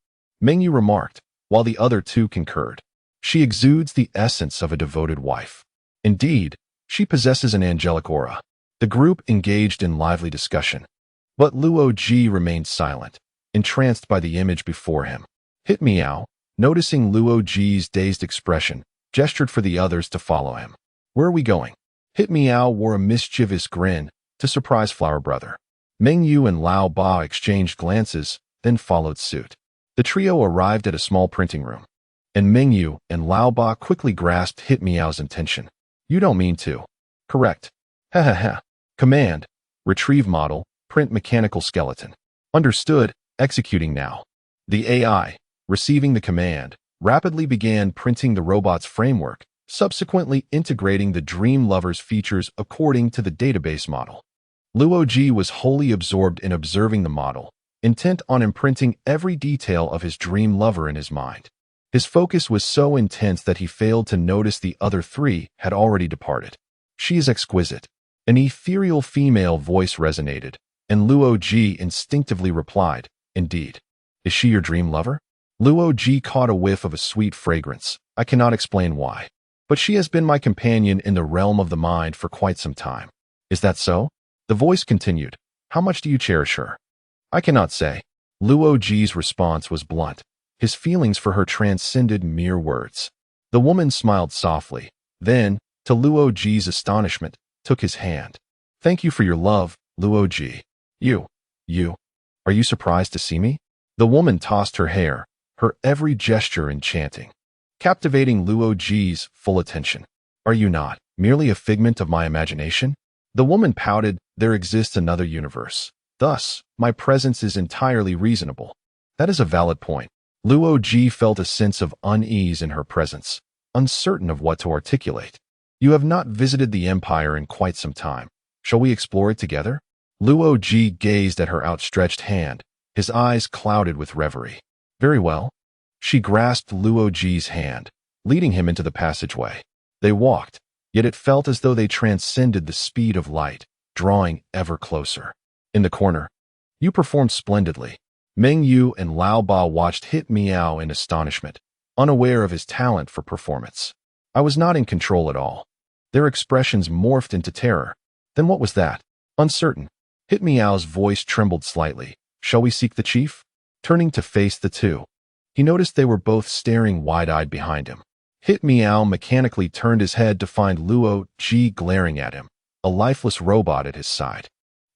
Mengyu remarked, while the other two concurred. She exudes the essence of a devoted wife. Indeed, she possesses an angelic aura. The group engaged in lively discussion, but Luo Ji remained silent, entranced by the image before him. Hit Meow, noticing Luo Ji's dazed expression, gestured for the others to follow him. Where are we going? Hit Meow wore a mischievous grin to surprise Flower Brother. Mengyu and Lao Ba exchanged glances, then followed suit. The trio arrived at a small printing room. and Mingyu and Laoba quickly grasped Hit Meow's intention. You don't mean to. Correct. Ha ha ha. Command. Retrieve model. Print mechanical skeleton. Understood. Executing now. The AI, receiving the command, rapidly began printing the robot's framework, subsequently integrating the Dream Lover's features according to the database model. Liu Ji was wholly absorbed in observing the model, intent on imprinting every detail of his Dream Lover in his mind. His focus was so intense that he failed to notice the other three had already departed. She is exquisite. An ethereal female voice resonated, and Liu Ji instinctively replied, Indeed. Is she your Dream Lover? Liu Ji caught a whiff of a sweet fragrance. I cannot explain why, but she has been my companion in the realm of the mind for quite some time. Is that so? The voice continued. How much do you cherish her? I cannot say. Liu Ji's response was blunt. His feelings for her transcended mere words. The woman smiled softly, then, to Liu Ji's astonishment, took his hand. Thank you for your love, Liu Ji. You. Are you surprised to see me? The woman tossed her hair, her every gesture enchanting, captivating Liu Ji's full attention. Are you not merely a figment of my imagination? The woman pouted. There exists another universe. Thus, my presence is entirely reasonable. That is a valid point. Liu Ji felt a sense of unease in her presence, uncertain of what to articulate. You have not visited the Empire in quite some time. Shall we explore it together? Liu Ji gazed at her outstretched hand, his eyes clouded with reverie. Very well. She grasped Liu Ji's hand, leading him into the passageway. They walked, yet it felt as though they transcended the speed of light, drawing ever closer. In the corner, you performed splendidly. Mingyu and Laoba watched Hit Meow in astonishment, unaware of his talent for performance. I was not in control at all. Their expressions morphed into terror. Then what was that? Uncertain. Hit Meow's voice trembled slightly. Shall we seek the chief? Turning to face the two, he noticed they were both staring wide-eyed behind him. Hit Meow mechanically turned his head to find Liu Ji glaring at him, a lifeless robot at his side.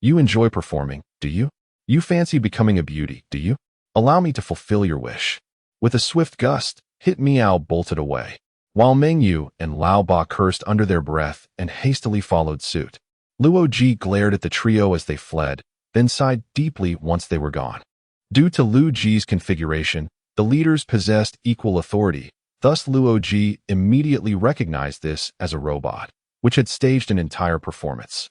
You enjoy performing, do you? You fancy becoming a beauty, do you? Allow me to fulfill your wish. With a swift gust, Hit Meow bolted away, while Mingyu and Laoba cursed under their breath and hastily followed suit. Liu Ji glared at the trio as they fled, then sighed deeply once they were gone. Due to Liu Ji's configuration, the leaders possessed equal authority, thus Liu Ji immediately recognized this as a robot, which had staged an entire performance.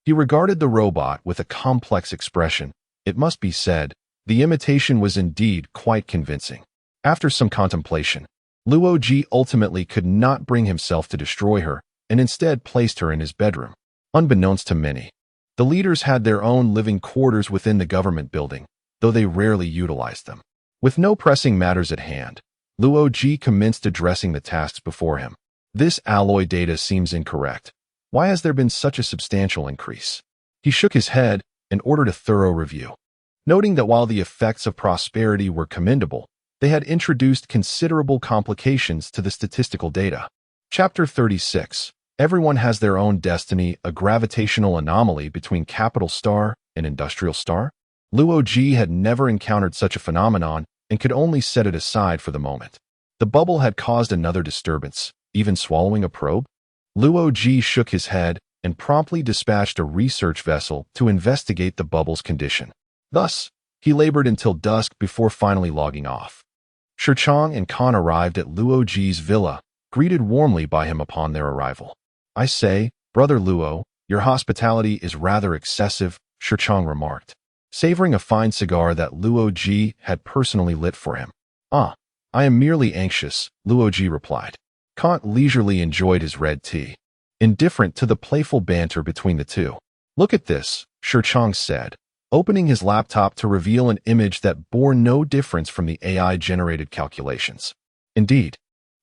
He regarded the robot with a complex expression. It must be said, the imitation was indeed quite convincing. After some contemplation, Liu Ji ultimately could not bring himself to destroy her and instead placed her in his bedroom. Unbeknownst to many, the leaders had their own living quarters within the government building, though they rarely utilized them. With no pressing matters at hand, Liu Ji commenced addressing the tasks before him. This alloy data seems incorrect. Why has there been such a substantial increase? He shook his head and ordered a thorough review, noting that while the effects of prosperity were commendable, they had introduced considerable complications to the statistical data. Chapter 36. Everyone has their own destiny, a gravitational anomaly between capital star and industrial star. Liu Ji had never encountered such a phenomenon and could only set it aside for the moment. The bubble had caused another disturbance, even swallowing a probe. Liu Ji shook his head and promptly dispatched a research vessel to investigate the bubble's condition. Thus, he labored until dusk before finally logging off. Shichong and Khan arrived at Liu Ji's villa, greeted warmly by him upon their arrival. I say, Brother Luo, your hospitality is rather excessive, Shichong remarked, savoring a fine cigar that Liu Ji had personally lit for him. I am merely anxious, Liu Ji replied. Kant leisurely enjoyed his red tea, indifferent to the playful banter between the two. Look at this, Shichong said, opening his laptop to reveal an image that bore no difference from the AI-generated calculations. Indeed,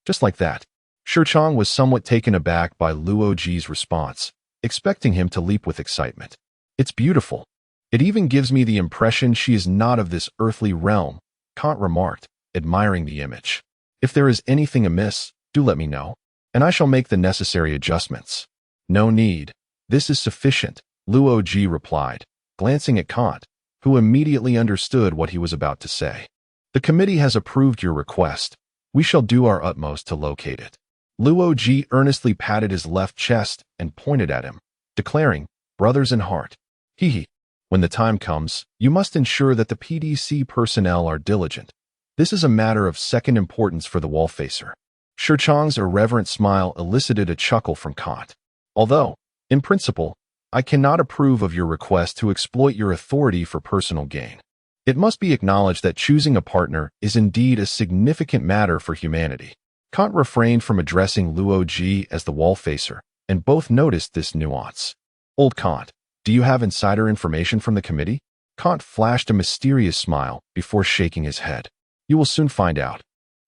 just like that. Shichong was somewhat taken aback by Liu Ji's response, expecting him to leap with excitement. It's beautiful. It even gives me the impression she is not of this earthly realm, Kant remarked, admiring the image. If there is anything amiss, do let me know, and I shall make the necessary adjustments. No need. This is sufficient, Liu Ji replied, glancing at Kant, who immediately understood what he was about to say. The committee has approved your request. We shall do our utmost to locate it. Liu Ji earnestly patted his left chest and pointed at him, declaring, brothers in heart. Hee. When the time comes, you must ensure that the PDC personnel are diligent. This is a matter of second importance for the Wallfacer. Shirchang's irreverent smile elicited a chuckle from Kant. Although, in principle, I cannot approve of your request to exploit your authority for personal gain. It must be acknowledged that choosing a partner is indeed a significant matter for humanity. Kant refrained from addressing Liu Ji as the Wallfacer, and both noticed this nuance. Old Kant, do you have insider information from the committee? Kant flashed a mysterious smile before shaking his head. You will soon find out.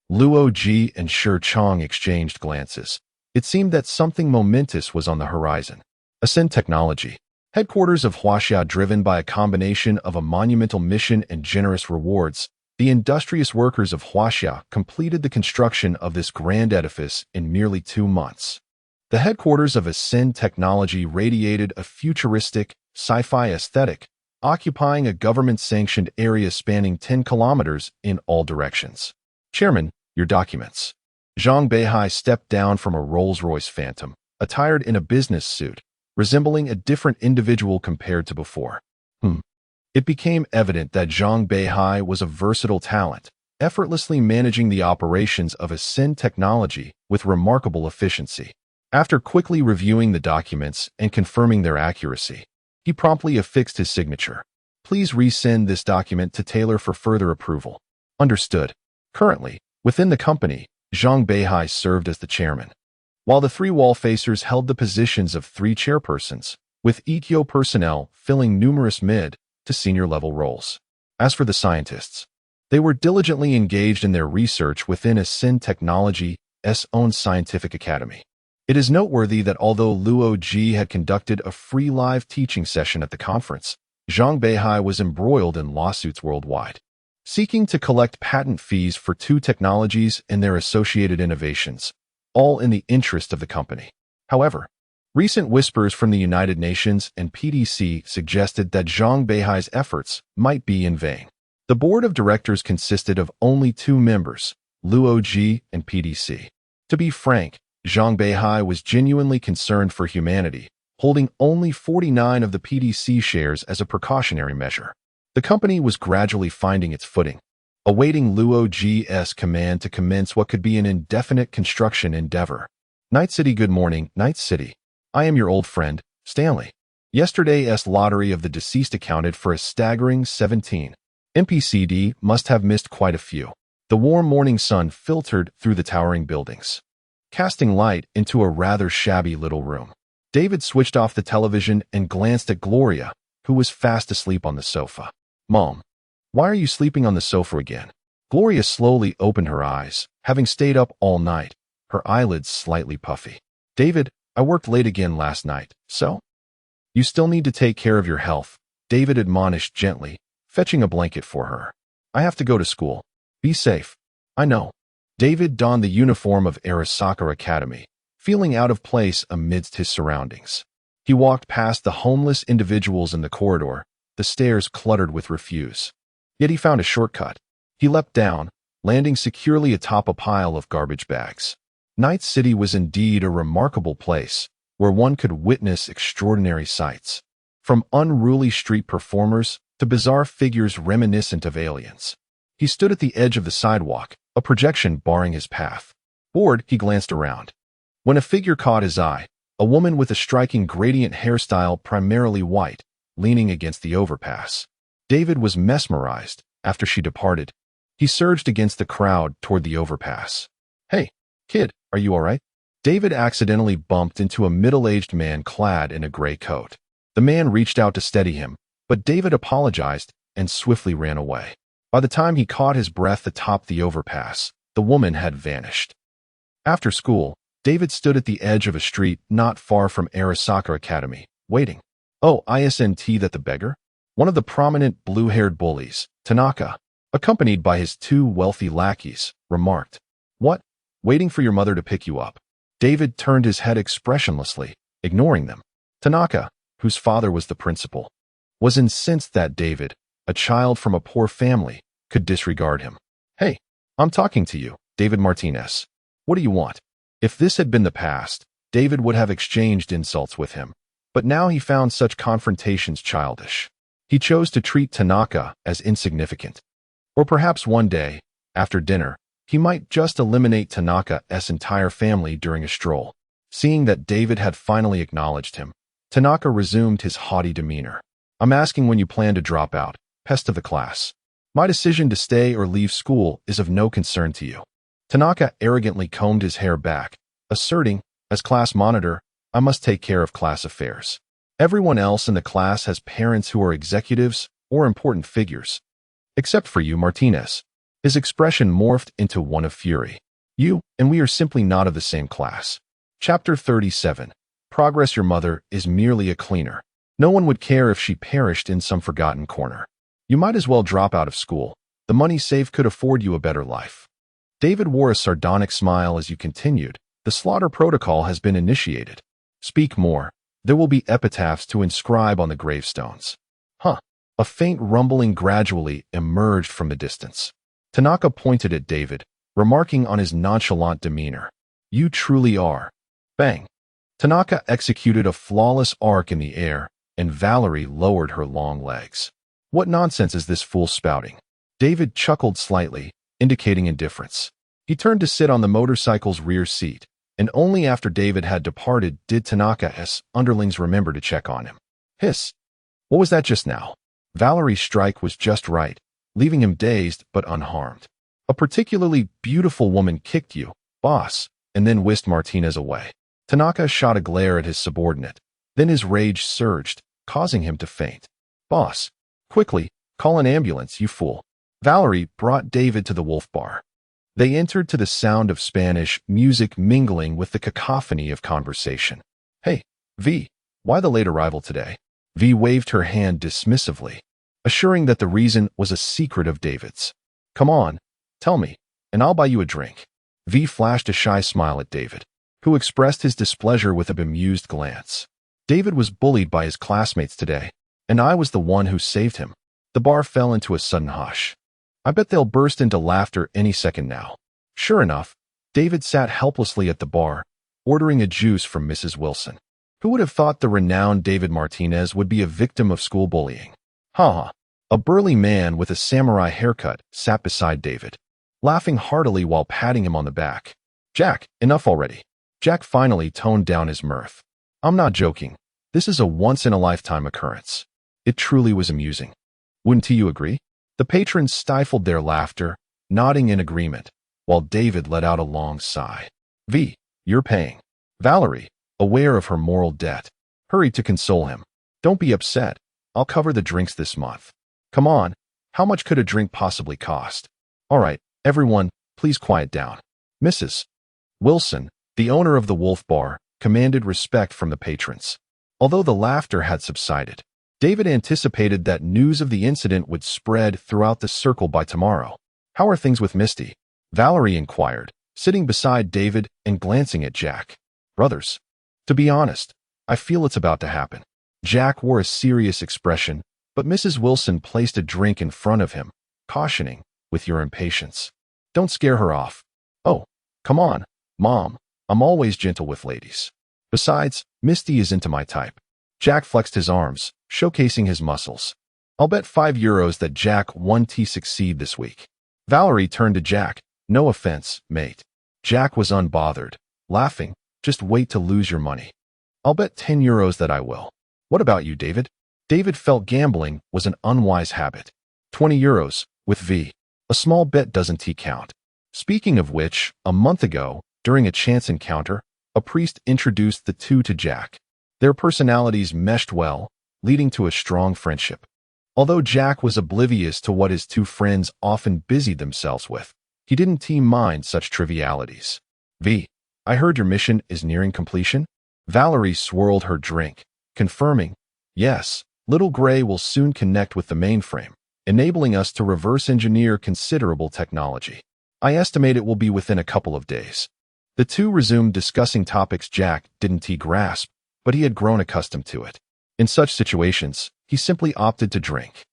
Liu Ji and Shirchang exchanged glances. It seemed that something momentous was on the horizon. Ascend Technology, headquarters of Huaxia, driven by a combination of a monumental mission and generous rewards, the industrious workers of Huaxia completed the construction of this grand edifice in merely 2 months. The headquarters of Ascend Technology radiated a futuristic, sci-fi aesthetic, occupying a government-sanctioned area spanning 10 kilometers in all directions. Chairman, your documents. Zhang Beihai stepped down from a Rolls-Royce Phantom, attired in a business suit, resembling a different individual compared to before. It became evident that Zhang Beihai was a versatile talent, effortlessly managing the operations of Ascend Technology with remarkable efficiency. After quickly reviewing the documents and confirming their accuracy, he promptly affixed his signature. Please resend this document to Taylor for further approval. Understood. Currently, within the company, Zhang Beihai served as the chairman, while the 3 Wallfacers held the positions of 3 chairpersons, with ETO personnel filling numerous mid- to senior-level roles. As for the scientists, they were diligently engaged in their research within Ascend Technology's own scientific academy. It is noteworthy that although Liu Ji had conducted a free live teaching session at the conference, Zhang Beihai was embroiled in lawsuits worldwide, seeking to collect patent fees for 2 technologies and their associated innovations, all in the interest of the company. However, recent whispers from the United Nations and PDC suggested that Zhang Beihai's efforts might be in vain. The board of directors consisted of only 2 members, Liu Ji and PDC. To be frank, Zhang Beihai was genuinely concerned for humanity, holding only 49 of the PDC shares as a precautionary measure. The company was gradually finding its footing, awaiting Liu Ji's command to commence what could be an indefinite construction endeavor. Night City. Good morning, Night City. I am your old friend, Stanley. Yesterday's lottery of the deceased accounted for a staggering 17. MPCD must have missed quite a few. The warm morning sun filtered through the towering buildings, casting light into a rather shabby little room. David switched off the television and glanced at Gloria, who was fast asleep on the sofa. Mom, why are you sleeping on the sofa again? Gloria slowly opened her eyes, having stayed up all night, her eyelids slightly puffy. David, I worked late again last night, so? You still need to take care of your health, David admonished gently, fetching a blanket for her. I have to go to school. Be safe. I know. David donned the uniform of Arasaka Academy, feeling out of place amidst his surroundings. He walked past the homeless individuals in the corridor, the stairs cluttered with refuse. Yet he found a shortcut. He leapt down, landing securely atop a pile of garbage bags. Night City was indeed a remarkable place, where one could witness extraordinary sights, from unruly street performers to bizarre figures reminiscent of aliens. He stood at the edge of the sidewalk, a projection barring his path. Bored, he glanced around, when a figure caught his eye, a woman with a striking gradient hairstyle, primarily white, leaning against the overpass. David was mesmerized. After she departed, he surged against the crowd toward the overpass. Hey, kid, are you all right? David accidentally bumped into a middle-aged man clad in a gray coat. The man reached out to steady him, but David apologized and swiftly ran away. By the time he caught his breath atop the overpass, the woman had vanished. After school, David stood at the edge of a street not far from Arasaka Academy, waiting. Oh, isn't that the beggar? One of the prominent blue-haired bullies, Tanaka, accompanied by his 2 wealthy lackeys, remarked. What? Waiting for your mother to pick you up. David turned his head expressionlessly, ignoring them. Tanaka, whose father was the principal, was incensed that David, a child from a poor family, could disregard him. Hey, I'm talking to you, David Martinez. What do you want? If this had been the past, David would have exchanged insults with him. But now he found such confrontations childish. He chose to treat Tanaka as insignificant. Or perhaps one day, after dinner, he might just eliminate Tanaka's entire family during a stroll. Seeing that David had finally acknowledged him, Tanaka resumed his haughty demeanor. I'm asking when you plan to drop out, pest of the class. My decision to stay or leave school is of no concern to you. Tanaka arrogantly combed his hair back, asserting, as class monitor, I must take care of class affairs. Everyone else in the class has parents who are executives or important figures. Except for you, Martinez. His expression morphed into one of fury. You and we are simply not of the same class. Chapter 37. Progress. Your mother is merely a cleaner. No one would care if she perished in some forgotten corner. You might as well drop out of school. The money saved could afford you a better life. David wore a sardonic smile as you continued. The slaughter protocol has been initiated. Speak more. There will be epitaphs to inscribe on the gravestones. Huh. A faint rumbling gradually emerged from the distance. Tanaka pointed at David, remarking on his nonchalant demeanor. You truly are. Bang. Tanaka executed a flawless arc in the air, and Valerie lowered her long legs. What nonsense is this fool spouting? David chuckled slightly, indicating indifference. He turned to sit on the motorcycle's rear seat, and only after David had departed did Tanaka's underlings remember to check on him. Hiss. What was that just now? Valerie's strike was just right, leaving him dazed but unharmed. A particularly beautiful woman kicked you, boss, and then whisked Martinez away. Tanaka shot a glare at his subordinate. Then his rage surged, causing him to faint. Boss. Quickly, call an ambulance, you fool. Valerie brought David to the Wolf Bar. They entered to the sound of Spanish music mingling with the cacophony of conversation. Hey, V, why the late arrival today? V waved her hand dismissively, assuring that the reason was a secret of David's. Come on, tell me, and I'll buy you a drink. V flashed a shy smile at David, who expressed his displeasure with a bemused glance. David was bullied by his classmates today, and I was the one who saved him. The bar fell into a sudden hush. I bet they'll burst into laughter any second now. Sure enough, David sat helplessly at the bar, ordering a juice from Mrs. Wilson. Who would have thought the renowned David Martinez would be a victim of school bullying? Ha! A burly man with a samurai haircut sat beside David, laughing heartily while patting him on the back. Jack, enough already. Jack finally toned down his mirth. I'm not joking. This is a once-in-a-lifetime occurrence. It truly was amusing. Wouldn't you agree? The patrons stifled their laughter, nodding in agreement, while David let out a long sigh. V, you're paying. Valerie, aware of her moral debt, hurried to console him. Don't be upset. I'll cover the drinks this month. Come on, how much could a drink possibly cost? All right, everyone, please quiet down. Mrs. Wilson, the owner of the Wolf Bar, commanded respect from the patrons. Although the laughter had subsided, David anticipated that news of the incident would spread throughout the circle by tomorrow. How are things with Misty? Valerie inquired, sitting beside David and glancing at Jack. Brothers. To be honest, I feel it's about to happen. Jack wore a serious expression, but Mrs. Wilson placed a drink in front of him, cautioning, with your impatience. Don't scare her off. Oh, come on, Mom. I'm always gentle with ladies. Besides, Misty is into my type. Jack flexed his arms, showcasing his muscles. I'll bet €5 that Jack won't succeed this week. Valerie turned to Jack. No offense, mate. Jack was unbothered, laughing. Just wait to lose your money. I'll bet €10 that I will. What about you, David? David felt gambling was an unwise habit. €20, with V. A small bet doesn't count. Speaking of which, a month ago, during a chance encounter, a priest introduced the two to Jack. Their personalities meshed well, leading to a strong friendship. Although Jack was oblivious to what his two friends often busied themselves with, he didn't mind such trivialities. V, I heard your mission is nearing completion? Valerie swirled her drink, confirming, yes, Little Gray will soon connect with the mainframe, enabling us to reverse engineer considerable technology. I estimate it will be within a couple of days. The two resumed discussing topics Jack didn't grasp, but he had grown accustomed to it. In such situations, he simply opted to drink.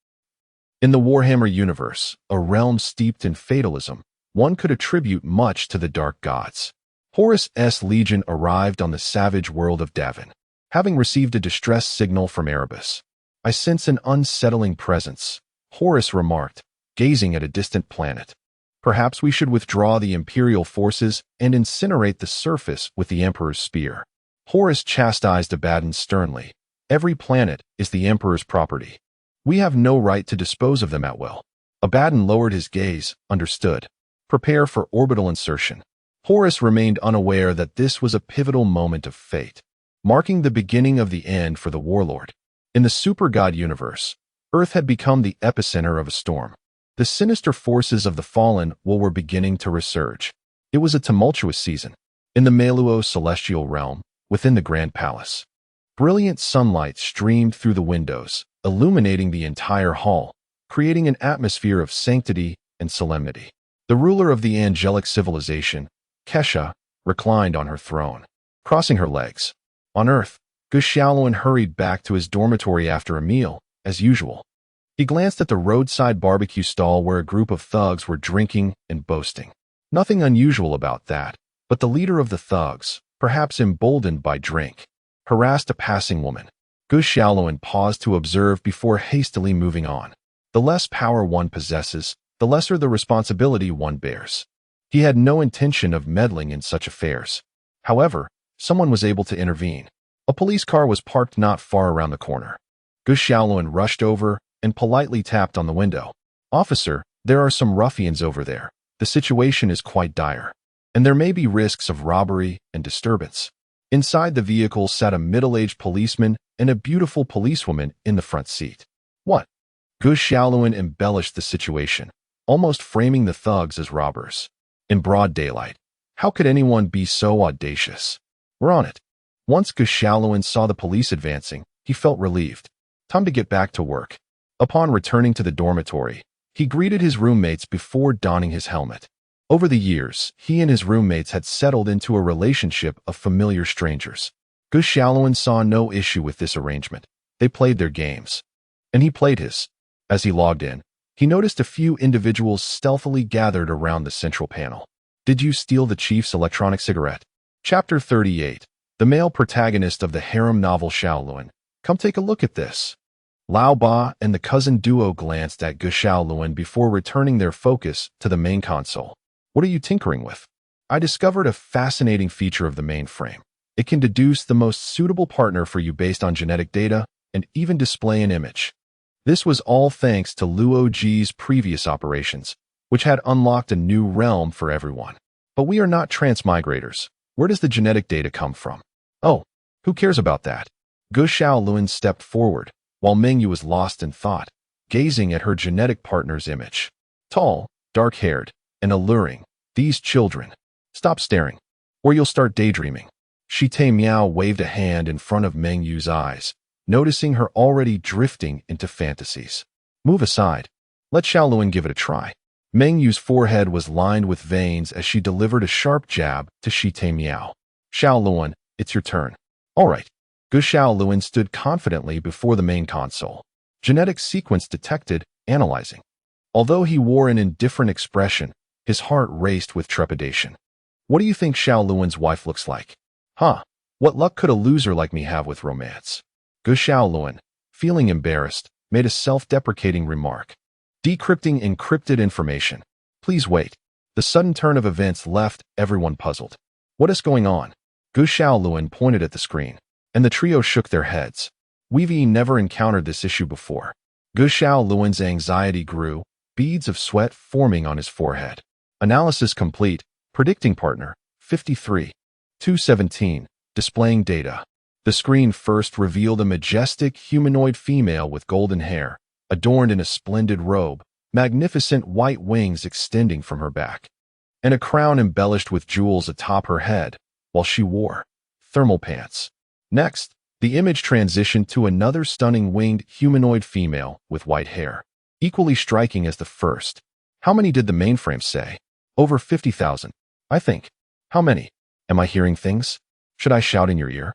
In the Warhammer universe, a realm steeped in fatalism, one could attribute much to the dark gods. Horus' legion arrived on the savage world of Davin. Having received a distress signal from Erebus, "I sense an unsettling presence," Horus remarked, gazing at a distant planet. "Perhaps we should withdraw the Imperial forces and incinerate the surface with the Emperor's spear." Horus chastised Abaddon sternly. "Every planet is the Emperor's property. We have no right to dispose of them at will." Abaddon lowered his gaze. "Understood. Prepare for orbital insertion." Horus remained unaware that this was a pivotal moment of fate, marking the beginning of the end for the warlord. In the super-god universe, Earth had become the epicenter of a storm. The sinister forces of the fallen were beginning to resurge. It was a tumultuous season. In the Meluo celestial realm, within the Grand Palace, brilliant sunlight streamed through the windows, illuminating the entire hall, creating an atmosphere of sanctity and solemnity. The ruler of the angelic civilization, Kesha, reclined on her throne, crossing her legs. On Earth, Xiaoluan hurried back to his dormitory after a meal, as usual. He glanced at the roadside barbecue stall where a group of thugs were drinking and boasting. Nothing unusual about that, but the leader of the thugs, perhaps emboldened by drink, harassed a passing woman. Xiaoluan paused to observe before hastily moving on. The less power one possesses, the lesser the responsibility one bears. He had no intention of meddling in such affairs. However, someone was able to intervene. A police car was parked not far around the corner. Xiaoluan rushed over and politely tapped on the window. "Officer, there are some ruffians over there. The situation is quite dire, and there may be risks of robbery and disturbance." Inside the vehicle sat a middle-aged policeman and a beautiful policewoman in the front seat. "What?" Xiaoluan embellished the situation, almost framing the thugs as robbers. In broad daylight, how could anyone be so audacious? "We're on it." Once Xiaoluan saw the police advancing, he felt relieved. Time to get back to work. Upon returning to the dormitory, he greeted his roommates before donning his helmet. Over the years, he and his roommates had settled into a relationship of familiar strangers. Xiaoluan saw no issue with this arrangement. They played their games, and he played his. As he logged in, he noticed a few individuals stealthily gathered around the central panel. "Did you steal the chief's electronic cigarette?" Chapter 38. The male protagonist of the harem novel Xiaoluan. "Come take a look at this." Lao Ba and the cousin duo glanced at Xiaoluan before returning their focus to the main console. "What are you tinkering with?" "I discovered a fascinating feature of the mainframe. It can deduce the most suitable partner for you based on genetic data and even display an image." This was all thanks to Liu Ji's previous operations, which had unlocked a new realm for everyone. "But we are not transmigrators. Where does the genetic data come from?" "Oh, who cares about that?" Xiaoluan stepped forward, while Mengyu was lost in thought, gazing at her genetic partner's image. Tall, dark-haired, and alluring, these children. "Stop staring, or you'll start daydreaming." Shite Miao waved a hand in front of Mengyu's eyes, noticing her already drifting into fantasies. "Move aside. Let Xiaoluan give it a try." Mengyu's forehead was lined with veins as she delivered a sharp jab to Shite Miao. "Xiaoluan, it's your turn." "All right." Xiaoluan stood confidently before the main console. Genetic sequence detected, analyzing. Although he wore an indifferent expression, his heart raced with trepidation. "What do you think Xiaoluan's wife looks like?" "Huh, what luck could a loser like me have with romance?" Xiaoluan, feeling embarrassed, made a self-deprecating remark. "Decrypting encrypted information. Please wait." The sudden turn of events left everyone puzzled. "What is going on?" Xiaoluan pointed at the screen, and the trio shook their heads. We've never encountered this issue before. Xiaoluan's anxiety grew, beads of sweat forming on his forehead. Analysis complete. Predicting partner, 53. 217. Displaying data. The screen first revealed a majestic humanoid female with golden hair, adorned in a splendid robe, magnificent white wings extending from her back, and a crown embellished with jewels atop her head, while she wore thermal pants. Next, the image transitioned to another stunning winged humanoid female with white hair, equally striking as the first. How many did the mainframe say? Over 50,000, I think. How many? Am I hearing things? Should I shout in your ear?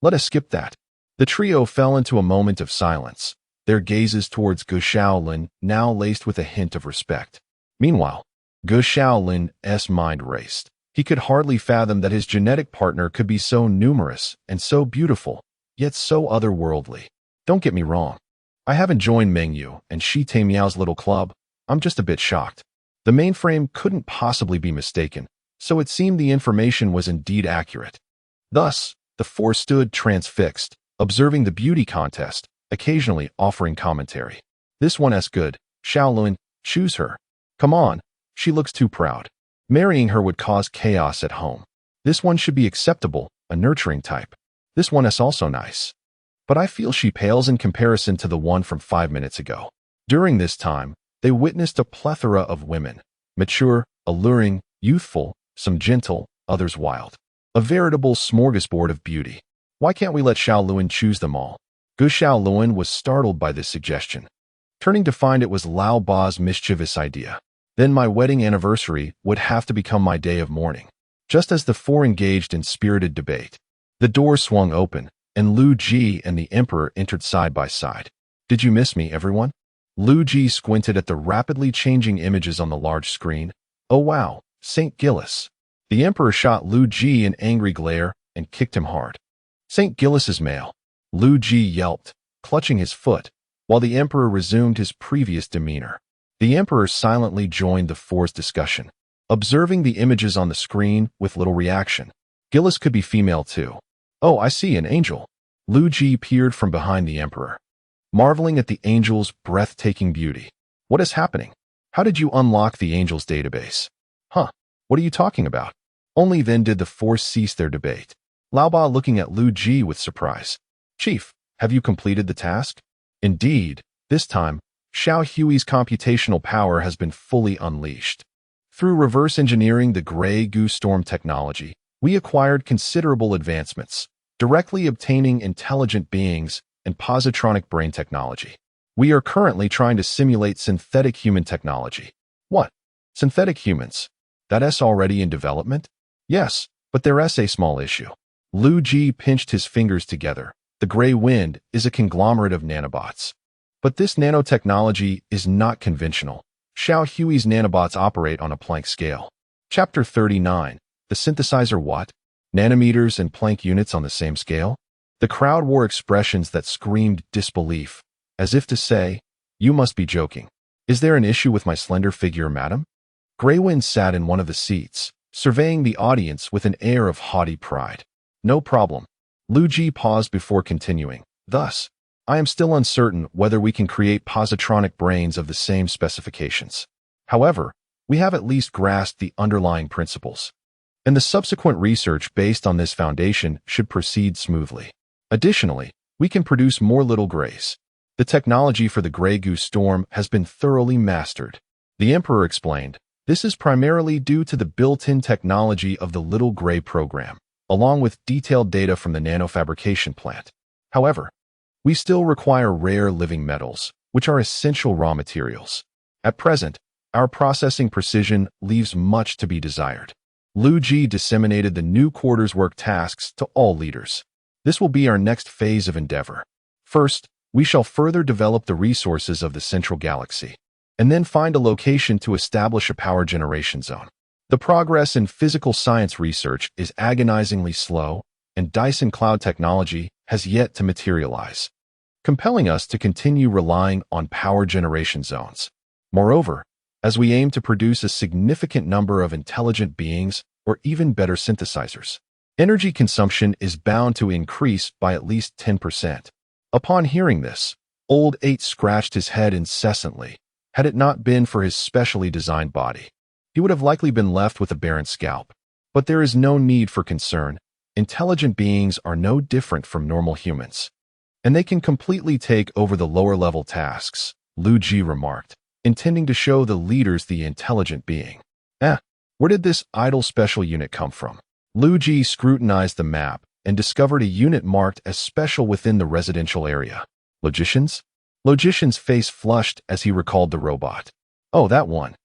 Let us skip that. The trio fell into a moment of silence, their gazes towards Xiaoluan now laced with a hint of respect. Meanwhile, Gu Shaolin's mind raced. He could hardly fathom that his genetic partner could be so numerous and so beautiful, yet so otherworldly. Don't get me wrong. I haven't joined Mengyu and Shi Miao's little club. I'm just a bit shocked. The mainframe couldn't possibly be mistaken, so it seemed the information was indeed accurate. Thus, the four stood transfixed, observing the beauty contest, occasionally offering commentary. This one's good. Shaolin, choose her. Come on, she looks too proud. Marrying her would cause chaos at home. This one should be acceptable, a nurturing type. This one is also nice. But I feel she pales in comparison to the one from 5 minutes ago. During this time, they witnessed a plethora of women. Mature, alluring, youthful, some gentle, others wild. A veritable smorgasbord of beauty. Why can't we let Shaolin choose them all? Gu Shaolin was startled by this suggestion, turning to find it was Lao Ba's mischievous idea. Then my wedding anniversary would have to become my day of mourning. Just as the four engaged in spirited debate, the door swung open, and Liu Ji and the Emperor entered side by side. Did you miss me, everyone? Liu Ji squinted at the rapidly changing images on the large screen. Oh wow, St. Gillis. The Emperor shot Liu Ji an angry glare and kicked him hard. St. Gillis's male. Liu Ji yelped, clutching his foot, while the Emperor resumed his previous demeanor. The Emperor silently joined the four's discussion, observing the images on the screen with little reaction. Gillis could be female too. Oh, I see, an angel. Liu Ji peered from behind the Emperor, marveling at the angel's breathtaking beauty. What is happening? How did you unlock the angel's database? Huh, what are you talking about? Only then did the four cease their debate. Lao Ba looking at Liu Ji with surprise. Chief, have you completed the task? Indeed, this time, Xiao Hui's computational power has been fully unleashed. Through reverse engineering the Grey Goose Storm technology, we acquired considerable advancements, directly obtaining intelligent beings and positronic brain technology. We are currently trying to simulate synthetic human technology. What? Synthetic humans? That's already in development? Yes, but there's a small issue. Liu Ji pinched his fingers together. The Grey Wind is a conglomerate of nanobots. But this nanotechnology is not conventional. Xiao Hui's nanobots operate on a Planck scale. Chapter 39. The synthesizer what? Nanometers and Planck units on the same scale? The crowd wore expressions that screamed disbelief, as if to say, you must be joking. Is there an issue with my slender figure, madam? Greywind sat in one of the seats, surveying the audience with an air of haughty pride. No problem. Liu Ji paused before continuing. Thus, I am still uncertain whether we can create positronic brains of the same specifications. However, we have at least grasped the underlying principles, and the subsequent research based on this foundation should proceed smoothly. Additionally, we can produce more little grays. The technology for the Grey Goose Storm has been thoroughly mastered. The Emperor explained, this is primarily due to the built-in technology of the Little Grey program, along with detailed data from the nanofabrication plant. However, we still require rare living metals, which are essential raw materials. At present, our processing precision leaves much to be desired. Liu Ji disseminated the new quarters work tasks to all leaders. This will be our next phase of endeavor. First, we shall further develop the resources of the central galaxy, and then find a location to establish a power generation zone. The progress in physical science research is agonizingly slow, and Dyson cloud technology has yet to materialize, compelling us to continue relying on power generation zones. Moreover, as we aim to produce a significant number of intelligent beings or even better synthesizers, energy consumption is bound to increase by at least 10%. Upon hearing this, Old 8 scratched his head incessantly. Had it not been for his specially designed body, he would have likely been left with a barren scalp. But there is no need for concern. Intelligent beings are no different from normal humans, and they can completely take over the lower-level tasks, Liu Ji remarked, intending to show the leaders the intelligent being. Where did this idle special unit come from? Liu Ji scrutinized the map and discovered a unit marked as special within the residential area. Logicians? Logician's face flushed as he recalled the robot. Oh, that one.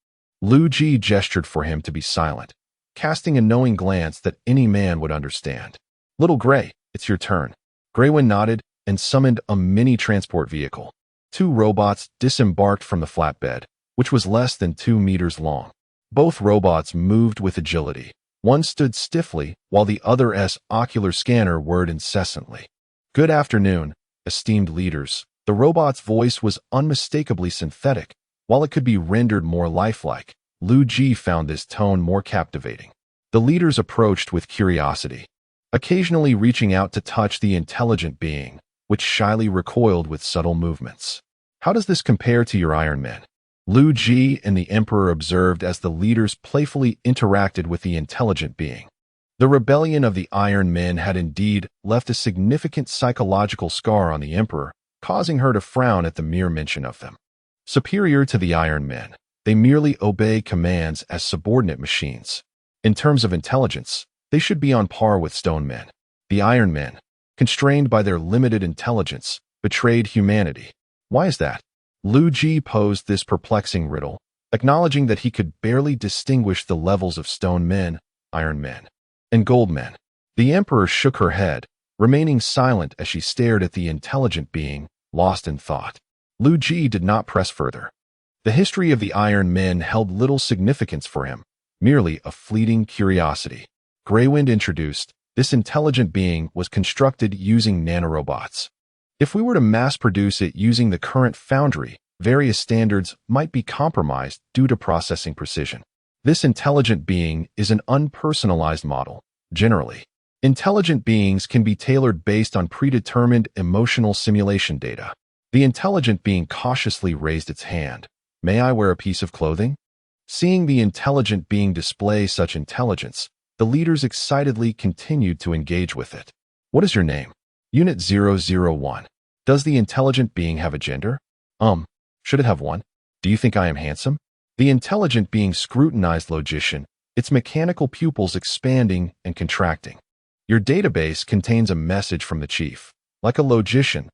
Liu Ji gestured for him to be silent, casting a knowing glance that any man would understand. Little Grey, it's your turn. Greywind nodded and summoned a mini-transport vehicle. 2 robots disembarked from the flatbed, which was less than 2 meters long. Both robots moved with agility. One stood stiffly, while the other's ocular scanner whirred incessantly. "Good afternoon, esteemed leaders." The robot's voice was unmistakably synthetic, while it could be rendered more lifelike. Liu Ji found this tone more captivating. The leaders approached with curiosity, occasionally reaching out to touch the intelligent being, which shyly recoiled with subtle movements. "How does this compare to your Iron Men?" Liu Ji and the Emperor observed as the leaders playfully interacted with the intelligent being. The rebellion of the Iron Men had indeed left a significant psychological scar on the Emperor, causing her to frown at the mere mention of them. Superior to the Iron Men, they merely obey commands as subordinate machines. In terms of intelligence, they should be on par with Stone Men. The Iron Men, constrained by their limited intelligence, betrayed humanity. Why is that? Liu Ji posed this perplexing riddle, acknowledging that he could barely distinguish the levels of Stone Men, Iron Men, and Gold Men. The Emperor shook her head, remaining silent as she stared at the intelligent being, lost in thought. Liu Ji did not press further. The history of the Iron Men held little significance for him, merely a fleeting curiosity. Greywind introduced, this intelligent being was constructed using nanorobots. If we were to mass-produce it using the current foundry, various standards might be compromised due to processing precision. This intelligent being is an unpersonalized model. Generally, intelligent beings can be tailored based on predetermined emotional simulation data. The intelligent being cautiously raised its hand. "May I wear a piece of clothing?" Seeing the intelligent being display such intelligence, the leaders excitedly continued to engage with it. "What is your name?" Unit 001. "Does the intelligent being have a gender?" Should it have one? "Do you think I am handsome?" The intelligent being scrutinized logician, its mechanical pupils expanding and contracting. "Your database contains a message from the chief." Like a logician,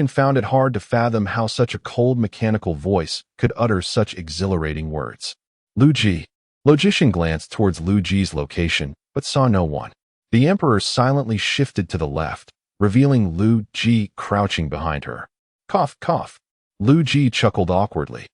found it hard to fathom how such a cold mechanical voice could utter such exhilarating words. Liu Ji. Logician glanced towards Liu Ji's location, but saw no one. The Emperor silently shifted to the left, revealing Liu Ji crouching behind her. Cough, cough. Liu Ji chuckled awkwardly.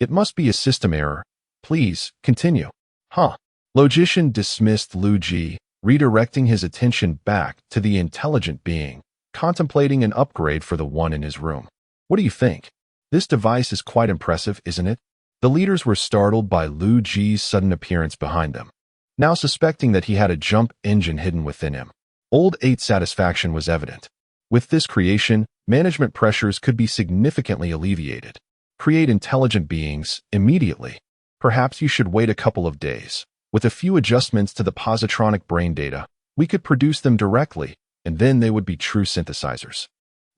"It must be a system error. Please, continue." "Huh." Logician dismissed Liu Ji, redirecting his attention back to the intelligent being, contemplating an upgrade for the one in his room. "What do you think? This device is quite impressive, isn't it?" The leaders were startled by Liu Ji's sudden appearance behind them, now suspecting that he had a jump engine hidden within him. Old 8's satisfaction was evident. With this creation, management pressures could be significantly alleviated. Create intelligent beings immediately. Perhaps you should wait a couple of days. With a few adjustments to the positronic brain data, we could produce them directly, and then they would be true synthesizers.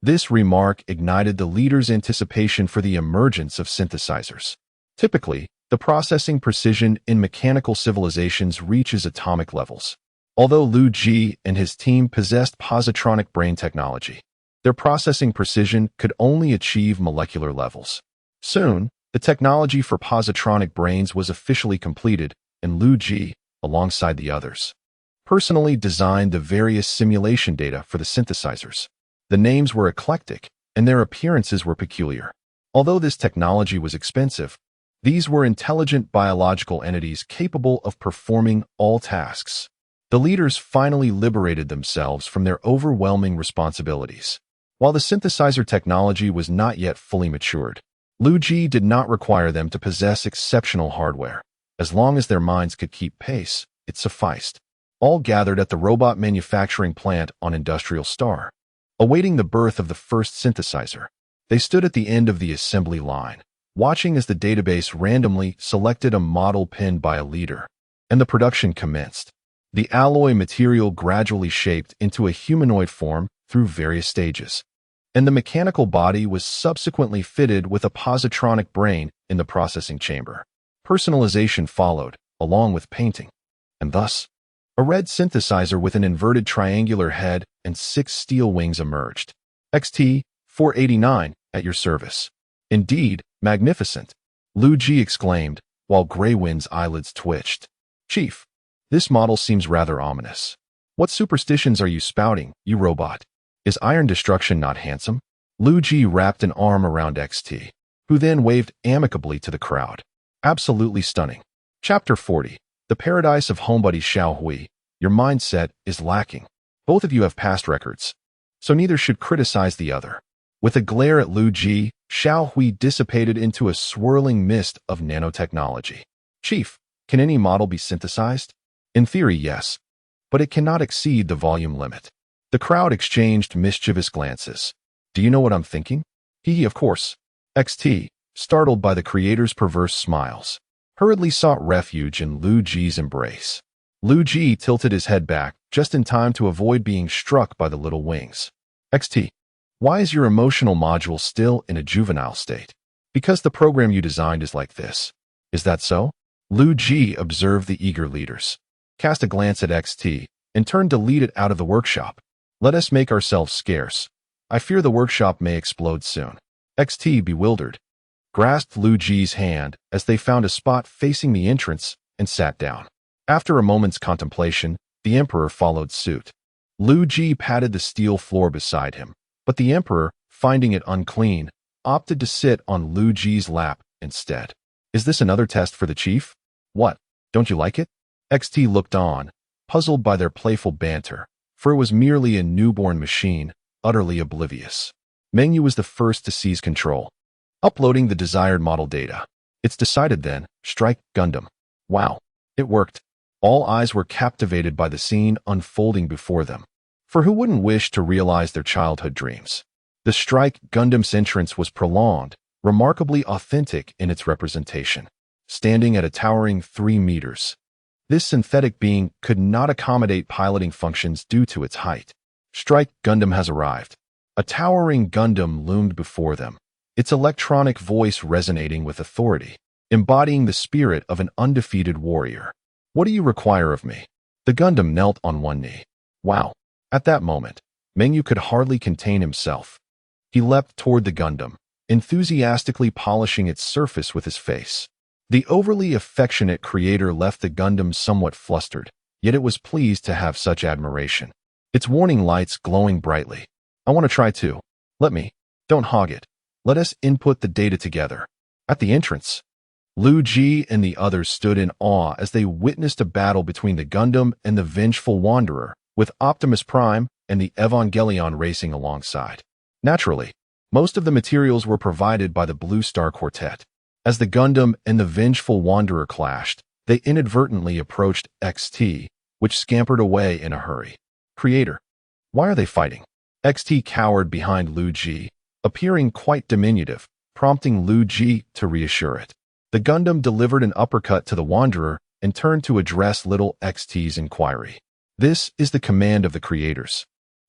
This remark ignited the leader's anticipation for the emergence of synthesizers. Typically, the processing precision in mechanical civilizations reaches atomic levels. Although Liu Ji and his team possessed positronic brain technology, their processing precision could only achieve molecular levels. Soon, the technology for positronic brains was officially completed, and Liu Ji, alongside the others, personally designed the various simulation data for the synthesizers. The names were eclectic, and their appearances were peculiar. Although this technology was expensive, these were intelligent biological entities capable of performing all tasks. The leaders finally liberated themselves from their overwhelming responsibilities. While the synthesizer technology was not yet fully matured, Liu Ji did not require them to possess exceptional hardware. As long as their minds could keep pace, it sufficed. All gathered at the robot manufacturing plant on Industrial Star, awaiting the birth of the first synthesizer. They stood at the end of the assembly line, watching as the database randomly selected a model pinned by a leader, and the production commenced. The alloy material gradually shaped into a humanoid form through various stages, and the mechanical body was subsequently fitted with a positronic brain in the processing chamber. Personalization followed, along with painting, and thus, a red synthesizer with an inverted triangular head and 6 steel wings emerged. XT-489, at your service. Indeed, magnificent, Liu Ji exclaimed, while Greywind's eyelids twitched. Chief, this model seems rather ominous. What superstitions are you spouting, you robot? Is iron destruction not handsome? Liu Ji wrapped an arm around XT, who then waved amicably to the crowd. Absolutely stunning. Chapter 40. The Paradise of Homebuddy Xiao Hui. Your mindset is lacking. Both of you have past records, so neither should criticize the other. With a glare at Liu Ji, Xiao Hui dissipated into a swirling mist of nanotechnology. Chief, can any model be synthesized? In theory, yes, but it cannot exceed the volume limit. The crowd exchanged mischievous glances. Do you know what I'm thinking? He, of course. XT, startled by the creator's perverse smiles, hurriedly sought refuge in Liu Ji's embrace. Liu Ji tilted his head back just in time to avoid being struck by the little wings. XT, why is your emotional module still in a juvenile state? Because the program you designed is like this. Is that so? Liu Ji observed the eager leaders, cast a glance at XT, and turned to lead it out of the workshop. Let us make ourselves scarce. I fear the workshop may explode soon. XT, bewildered, grasped Liu Ji's hand as they found a spot facing the entrance and sat down. After a moment's contemplation, the Emperor followed suit. Liu Ji patted the steel floor beside him, but the Emperor, finding it unclean, opted to sit on Liu Ji's lap instead. Is this another test for the chief? What? Don't you like it? XT looked on, puzzled by their playful banter, for it was merely a newborn machine, utterly oblivious. Meng Yu was the first to seize control, uploading the desired model data. It's decided then, strike Gundam. Wow, it worked. All eyes were captivated by the scene unfolding before them. For who wouldn't wish to realize their childhood dreams? The Strike Gundam's entrance was prolonged, remarkably authentic in its representation, standing at a towering 3 meters. This synthetic being could not accommodate piloting functions due to its height. Strike Gundam has arrived. A towering Gundam loomed before them, its electronic voice resonating with authority, embodying the spirit of an undefeated warrior. What do you require of me? The Gundam knelt on one knee. Wow. At that moment, Meng Yu could hardly contain himself. He leapt toward the Gundam, enthusiastically polishing its surface with his face. The overly affectionate creator left the Gundam somewhat flustered, yet it was pleased to have such admiration. Its warning lights glowing brightly. I want to try too. Let me. Don't hog it. Let us input the data together. At the entrance, Liu Ji and the others stood in awe as they witnessed a battle between the Gundam and the vengeful Wanderer, with Optimus Prime and the Evangelion racing alongside. Naturally, most of the materials were provided by the Blue Star Quartet. As the Gundam and the vengeful Wanderer clashed, they inadvertently approached XT, which scampered away in a hurry. Creator, why are they fighting? XT cowered behind Liu Ji, appearing quite diminutive, prompting Liu Ji to reassure it. The Gundam delivered an uppercut to the Wanderer and turned to address little XT's inquiry. This is the command of the creators.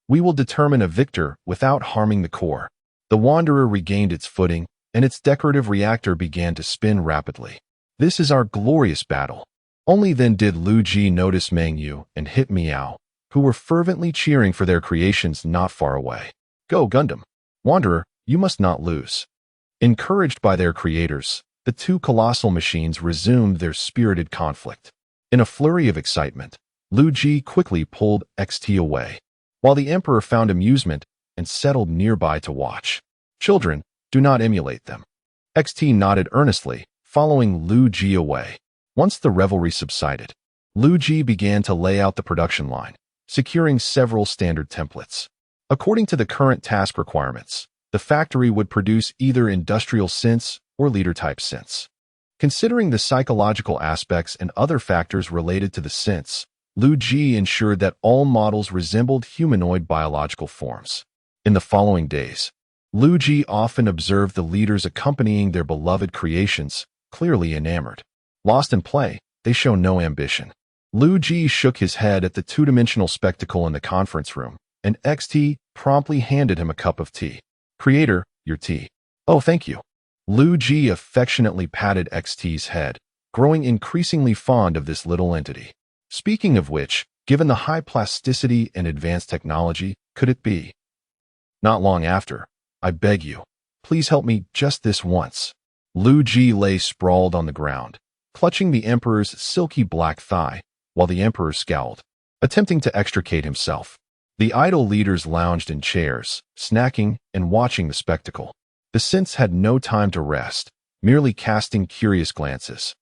We will determine a victor without harming the core. The Wanderer regained its footing, and its decorative reactor began to spin rapidly. This is our glorious battle. Only then did Liu Ji notice Meng Yu and Hit Meow, who were fervently cheering for their creations not far away. Go, Gundam. Wanderer, you must not lose. Encouraged by their creators, the two colossal machines resumed their spirited conflict. In a flurry of excitement, Liu Ji quickly pulled XT away, while the Emperor found amusement and settled nearby to watch. Children, do not emulate them. XT nodded earnestly, following Liu Ji away. Once the revelry subsided, Liu Ji began to lay out the production line, securing several standard templates. According to the current task requirements, the factory would produce either industrial synths or leader-type synths. Considering the psychological aspects and other factors related to the synths, Liu Ji ensured that all models resembled humanoid biological forms. In the following days, Liu Ji often observed the leaders accompanying their beloved creations, clearly enamored. Lost in play, they show no ambition. Liu Ji shook his head at the two-dimensional spectacle in the conference room, and XT promptly handed him a cup of tea. Creator, your tea. Oh, thank you. Liu Ji affectionately patted XT's head, growing increasingly fond of this little entity. Speaking of which, given the high plasticity and advanced technology, could it be? Not long after, I beg you, please help me just this once. Liu Ji lay sprawled on the ground, clutching the Emperor's silky black thigh, while the Emperor scowled, attempting to extricate himself. The idle leaders lounged in chairs, snacking and watching the spectacle. The synths had no time to rest, merely casting curious glances.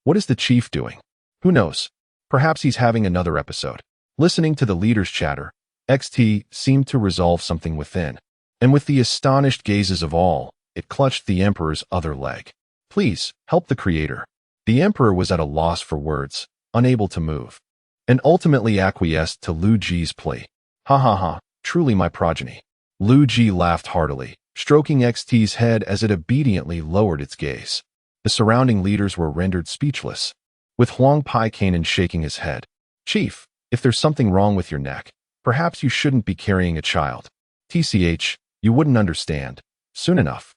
What is the chief doing? Who knows? Perhaps he's having another episode. Listening to the leader's chatter, XT seemed to resolve something within, and with the astonished gazes of all, it clutched the Emperor's other leg. Please, help the Creator. The Emperor was at a loss for words, unable to move, and ultimately acquiesced to Liu Ji's plea. Ha ha ha, truly my progeny. Liu Ji laughed heartily, stroking XT's head as it obediently lowered its gaze. The surrounding leaders were rendered speechless, with Huang Paikanen shaking his head. Chief, if there's something wrong with your neck, perhaps you shouldn't be carrying a child. TCH, you wouldn't understand. Soon enough,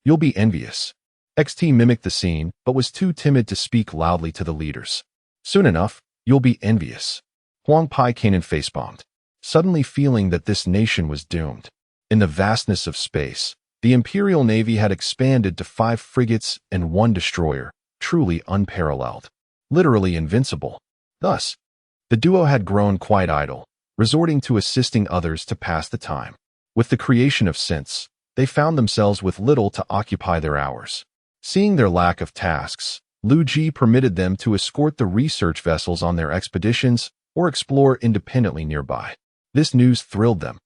you'll be envious. XT mimicked the scene, but was too timid to speak loudly to the leaders. Soon enough, you'll be envious. Huang Paikanen face-bombed, suddenly feeling that this nation was doomed. In the vastness of space, the Imperial Navy had expanded to 5 frigates and 1 destroyer, truly unparalleled. Literally invincible. Thus, the duo had grown quite idle, resorting to assisting others to pass the time. With the creation of synths, they found themselves with little to occupy their hours. Seeing their lack of tasks, Liu Ji permitted them to escort the research vessels on their expeditions or explore independently nearby. This news thrilled them,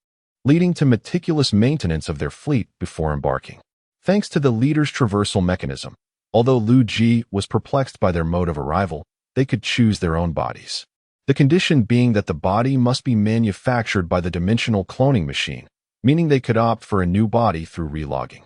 leading to meticulous maintenance of their fleet before embarking. Thanks to the leader's traversal mechanism, although Liu Ji was perplexed by their mode of arrival, they could choose their own bodies. The condition being that the body must be manufactured by the dimensional cloning machine, meaning they could opt for a new body through relogging.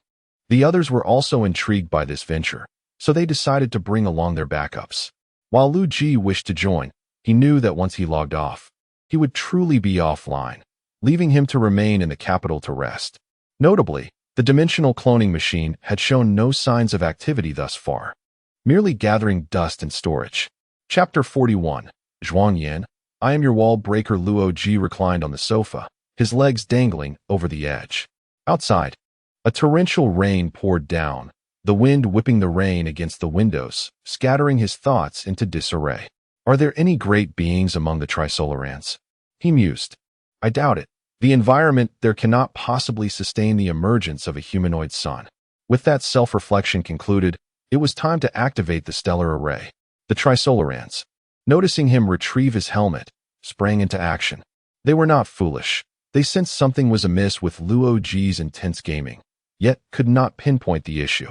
The others were also intrigued by this venture, so they decided to bring along their backups. While Liu Ji wished to join, he knew that once he logged off, he would truly be offline, leaving him to remain in the capital to rest. Notably, the dimensional cloning machine had shown no signs of activity thus far, merely gathering dust and storage. Chapter 41. Zhuang Yan, I am your wall breaker. Luo Ji reclined on the sofa, his legs dangling over the edge. Outside, a torrential rain poured down, the wind whipping the rain against the windows, scattering his thoughts into disarray. Are there any great beings among the Trisolarans? He mused. I doubt it. The environment there cannot possibly sustain the emergence of a humanoid sun. With that self-reflection concluded, it was time to activate the stellar array. The Trisolarans, noticing him retrieve his helmet, sprang into action. They were not foolish. They sensed something was amiss with Luo Ji's intense gaming, yet could not pinpoint the issue.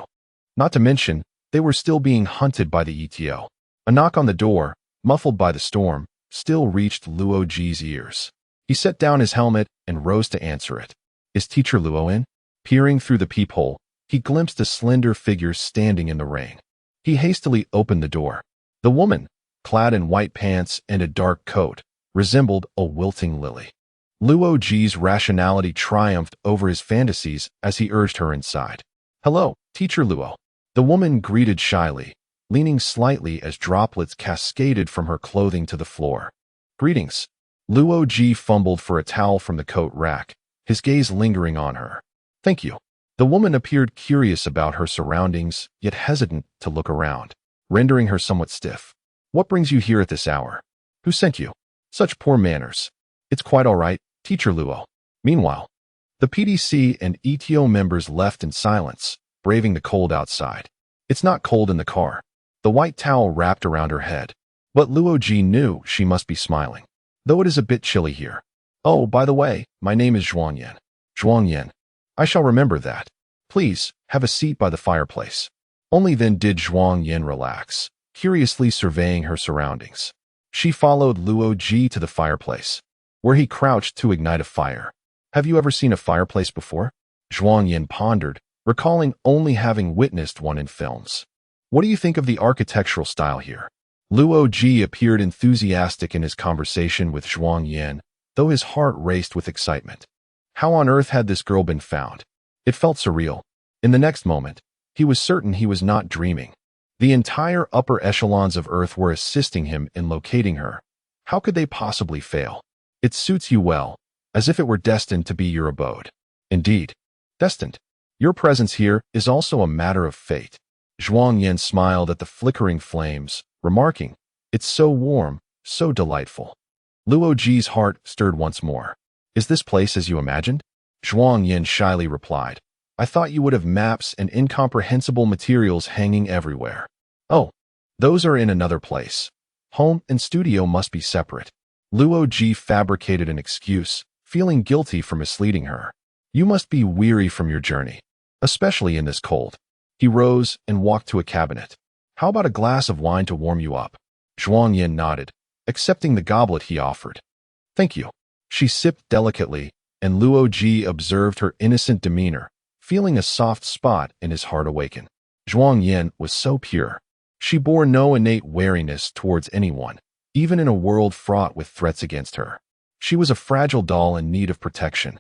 Not to mention, they were still being hunted by the ETO. A knock on the door, muffled by the storm, still reached Luo Ji's ears. He set down his helmet and rose to answer it. Is Teacher Luo in? Peering through the peephole, he glimpsed a slender figure standing in the rain. He hastily opened the door. The woman, clad in white pants and a dark coat, resembled a wilting lily. Luo Ji's rationality triumphed over his fantasies as he urged her inside. Hello, Teacher Luo. The woman greeted shyly, leaning slightly as droplets cascaded from her clothing to the floor. Greetings. Luo Ji fumbled for a towel from the coat rack, his gaze lingering on her. Thank you. The woman appeared curious about her surroundings, yet hesitant to look around, rendering her somewhat stiff. What brings you here at this hour? Who sent you? Such poor manners. It's quite all right, Teacher Luo. Meanwhile, the PDC and ETO members left in silence, braving the cold outside. It's not cold in the car. The white towel wrapped around her head. But Luo Ji knew she must be smiling, though it is a bit chilly here. Oh, by the way, my name is Zhuang Yan. Zhuang Yan. I shall remember that. Please, have a seat by the fireplace. Only then did Zhuang Yan relax, curiously surveying her surroundings. She followed Luo Ji to the fireplace, where he crouched to ignite a fire. Have you ever seen a fireplace before? Zhuang Yan pondered, recalling only having witnessed one in films. What do you think of the architectural style here? Luo Ji appeared enthusiastic in his conversation with Zhuang Yan, though his heart raced with excitement. How on earth had this girl been found? It felt surreal. In the next moment, he was certain he was not dreaming. The entire upper echelons of Earth were assisting him in locating her. How could they possibly fail? It suits you well, as if it were destined to be your abode. Indeed, destined. Your presence here is also a matter of fate. Zhuang Yan smiled at the flickering flames, remarking, It's so warm, so delightful. Luo Ji's heart stirred once more. Is this place as you imagined? Zhuang Yan shyly replied, I thought you would have maps and incomprehensible materials hanging everywhere. Oh, Those are in another place. Home and studio must be separate. Luo Ji fabricated an excuse, feeling guilty for misleading her. You must be weary from your journey, especially in this cold. He rose and walked to a cabinet. How about a glass of wine to warm you up? Zhuang Yin nodded, accepting the goblet he offered. Thank you. She sipped delicately, and Luo Ji observed her innocent demeanor, feeling a soft spot in his heart awaken. Zhuang Yin was so pure. She bore no innate wariness towards anyone, even in a world fraught with threats against her. She was a fragile doll in need of protection.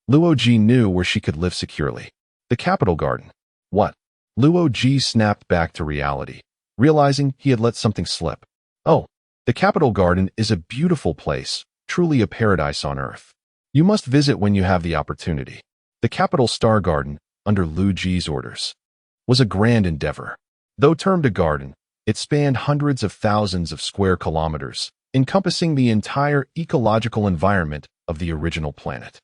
Luo Ji knew where she could live securely. The capital garden. What? Luo Ji snapped back to reality, realizing he had let something slip. Oh, the capital garden is a beautiful place, truly a paradise on earth. You must visit when you have the opportunity. The capital star garden, under Liu Ji's orders, was a grand endeavor. Though termed a garden, it spanned hundreds of thousands of square kilometers, encompassing the entire ecological environment of the original planet.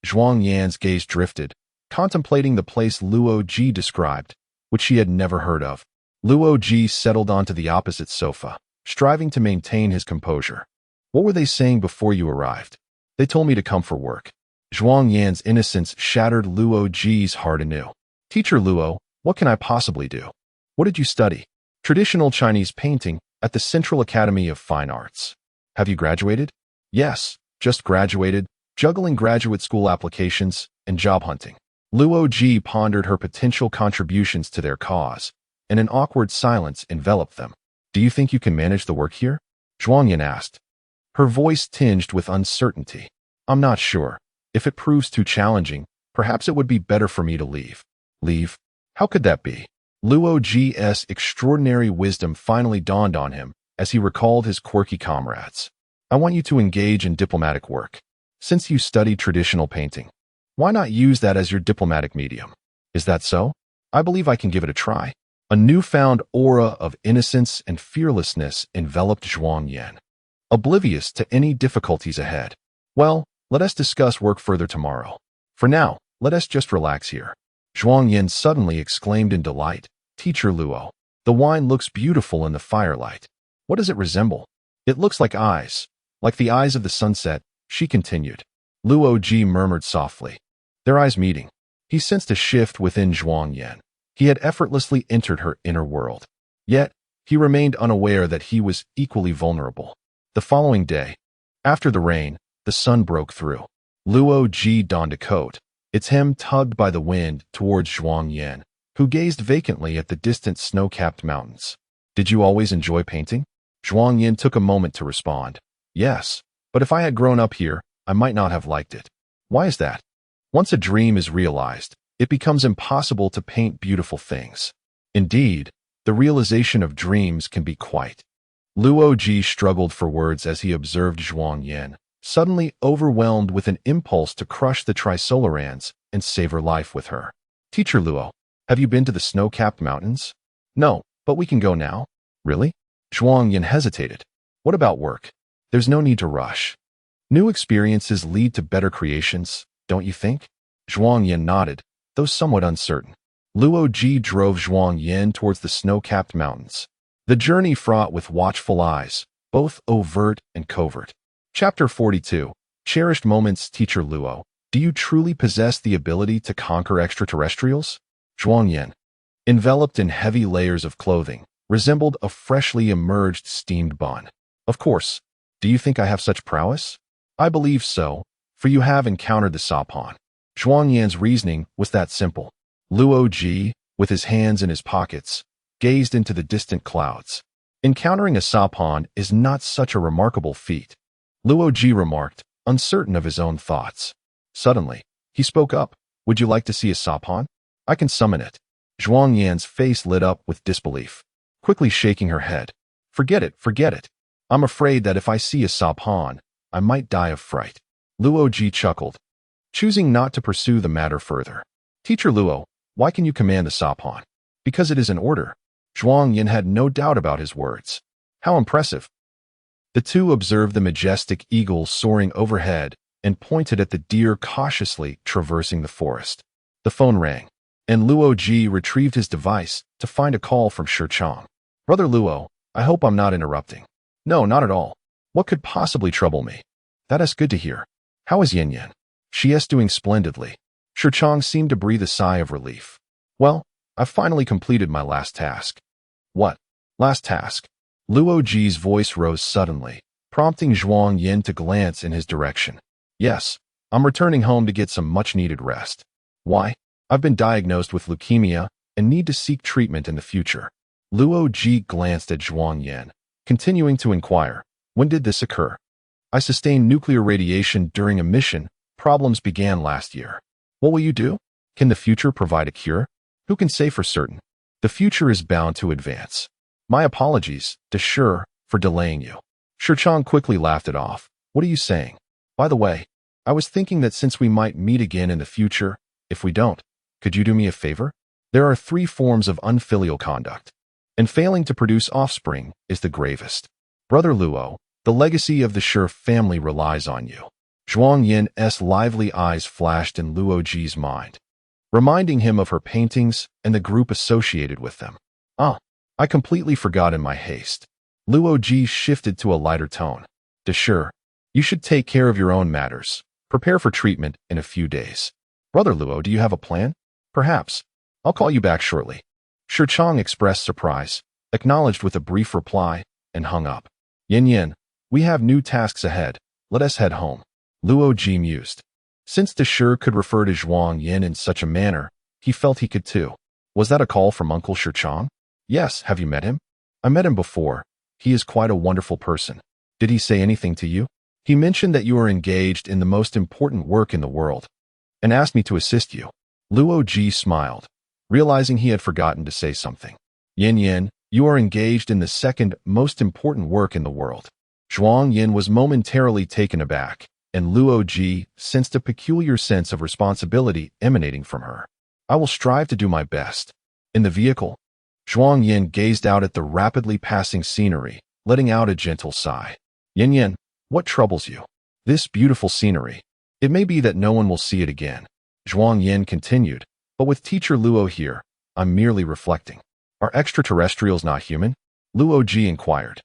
Zhuang Yan's gaze drifted, contemplating the place Luo Ji described, which she had never heard of. Luo Ji settled onto the opposite sofa, striving to maintain his composure. What were they saying before you arrived? They told me to come for work. Zhuang Yan's innocence shattered Luo Ji's heart anew. Teacher Luo, what can I possibly do? What did you study? Traditional Chinese painting at the Central Academy of Fine Arts. Have you graduated? Yes, just graduated, juggling graduate school applications and job hunting. Luo Ji pondered her potential contributions to their cause, and an awkward silence enveloped them. Do you think you can manage the work here? Zhuang Yan asked, her voice tinged with uncertainty. I'm not sure. If it proves too challenging, perhaps it would be better for me to leave. Leave? How could that be? Luo Ji's extraordinary wisdom finally dawned on him as he recalled his quirky comrades. I want you to engage in diplomatic work. Since you studied traditional painting, why not use that as your diplomatic medium? Is that so? I believe I can give it a try. A newfound aura of innocence and fearlessness enveloped Zhuang Yan, oblivious to any difficulties ahead. Well, let us discuss work further tomorrow. For now, let us just relax here. Zhuang Yan suddenly exclaimed in delight. Teacher Luo, the wine looks beautiful in the firelight. What does it resemble? It looks like eyes, like the eyes of the sunset, she continued. Luo Ji murmured softly. Their eyes meeting. He sensed a shift within Zhuang Yan. He had effortlessly entered her inner world. Yet, he remained unaware that he was equally vulnerable. The following day, after the rain, the sun broke through. Luo Ji donned a coat, its hem tugged by the wind towards Zhuang Yan, who gazed vacantly at the distant snow-capped mountains. Did you always enjoy painting? Zhuang Yan took a moment to respond. Yes, but if I had grown up here, I might not have liked it. Why is that? Once a dream is realized, it becomes impossible to paint beautiful things. Indeed, the realization of dreams can be quite. Luo Ji struggled for words as he observed Zhuang Yan, suddenly overwhelmed with an impulse to crush the Trisolarans and savor life with her. Teacher Luo, have you been to the snow-capped mountains? No, but we can go now. Really? Zhuang Yan hesitated. What about work? There's no need to rush. New experiences lead to better creations, don't you think? Zhuang Yan nodded, though somewhat uncertain. Luo Ji drove Zhuang Yan towards the snow-capped mountains. The journey fraught with watchful eyes, both overt and covert. Chapter 42. Cherished Moments. Teacher Luo, do you truly possess the ability to conquer extraterrestrials? Zhuang Yan, enveloped in heavy layers of clothing, resembled a freshly emerged steamed bun. Of course. Do you think I have such prowess? I believe so, for you have encountered the Sapon. Zhuang Yan's reasoning was that simple. Luo Ji, with his hands in his pockets, gazed into the distant clouds. Encountering a Sapon is not such a remarkable feat, Luo Ji remarked, uncertain of his own thoughts. Suddenly, he spoke up. Would you like to see a Sapon? I can summon it. Zhuang Yan's face lit up with disbelief, quickly shaking her head. Forget it, forget it. I'm afraid that if I see a Sapon, I might die of fright. Luo Ji chuckled, choosing not to pursue the matter further. Teacher Luo, why can you command the Sapon? Because it is an order. Zhuang Yan had no doubt about his words. How impressive. The two observed the majestic eagle soaring overhead and pointed at the deer cautiously traversing the forest. The phone rang, and Luo Ji retrieved his device to find a call from Shi Chang. Brother Luo, I hope I'm not interrupting. No, not at all. What could possibly trouble me? That is good to hear. How is Yin Yin? She is doing splendidly. Shichang seemed to breathe a sigh of relief. Well, I've finally completed my last task. What? Last task? Luo Ji's voice rose suddenly, prompting Zhuang Yin to glance in his direction. Yes, I'm returning home to get some much-needed rest. Why? I've been diagnosed with leukemia and need to seek treatment in the future. Luo Ji glanced at Zhuang Yin, continuing to inquire, when did this occur? I sustained nuclear radiation during a mission. Problems began last year. What will you do? Can the future provide a cure? Who can say for certain? The future is bound to advance. My apologies, Deshur, for delaying you. Shichang quickly laughed it off. What are you saying? By the way, I was thinking that since we might meet again in the future, if we don't, could you do me a favor? There are 3 forms of unfilial conduct, and failing to produce offspring is the gravest. Brother Luo, the legacy of the Shur family relies on you. Zhuang Yin's lively eyes flashed in Luo Ji's mind, reminding him of her paintings and the group associated with them. I completely forgot in my haste. Luo Ji shifted to a lighter tone. Deshur, you should take care of your own matters. Prepare for treatment in a few days. Brother Luo, do you have a plan? Perhaps. I'll call you back shortly. Shichang expressed surprise, acknowledged with a brief reply, and hung up. Yin Yin, we have new tasks ahead. Let us head home. Luo Ji mused. Since Deshur could refer to Zhuang Yin in such a manner, he felt he could too. Was that a call from Uncle Shichang? Yes, have you met him? I met him before. He is quite a wonderful person. Did he say anything to you? He mentioned that you are engaged in the most important work in the world, and asked me to assist you. Luo Ji smiled, realizing he had forgotten to say something. Yin Yin, you are engaged in the second most important work in the world. Zhuang Yin was momentarily taken aback, and Luo Ji sensed a peculiar sense of responsibility emanating from her. I will strive to do my best. In the vehicle, Zhuang Yin gazed out at the rapidly passing scenery, letting out a gentle sigh. Yin Yin, what troubles you? This beautiful scenery. It may be that no one will see it again. Zhuang Yin continued, but with Teacher Luo here, I'm merely reflecting. Are extraterrestrials not human? Luo Ji inquired.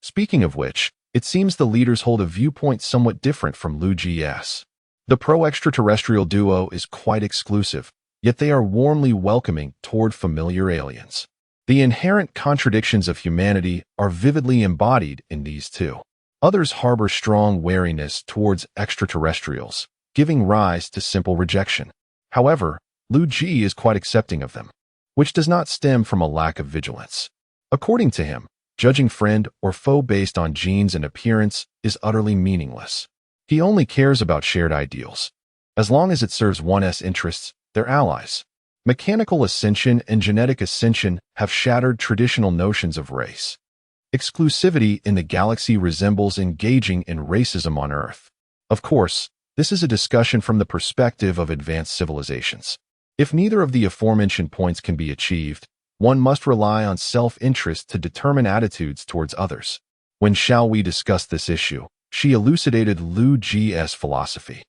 Speaking of which, it seems the leaders hold a viewpoint somewhat different from Liu Ji's. The pro-extraterrestrial duo is quite exclusive, yet they are warmly welcoming toward familiar aliens. The inherent contradictions of humanity are vividly embodied in these two. Others harbor strong wariness towards extraterrestrials, giving rise to simple rejection. However, Liu Ji is quite accepting of them, which does not stem from a lack of vigilance. According to him, judging friend or foe based on genes and appearance is utterly meaningless. He only cares about shared ideals. As long as it serves one's interests, they're allies. Mechanical ascension and genetic ascension have shattered traditional notions of race. Exclusivity in the galaxy resembles engaging in racism on Earth. Of course, this is a discussion from the perspective of advanced civilizations. If neither of the aforementioned points can be achieved, one must rely on self-interest to determine attitudes towards others. When shall we discuss this issue? She elucidated Liu Ji's philosophy,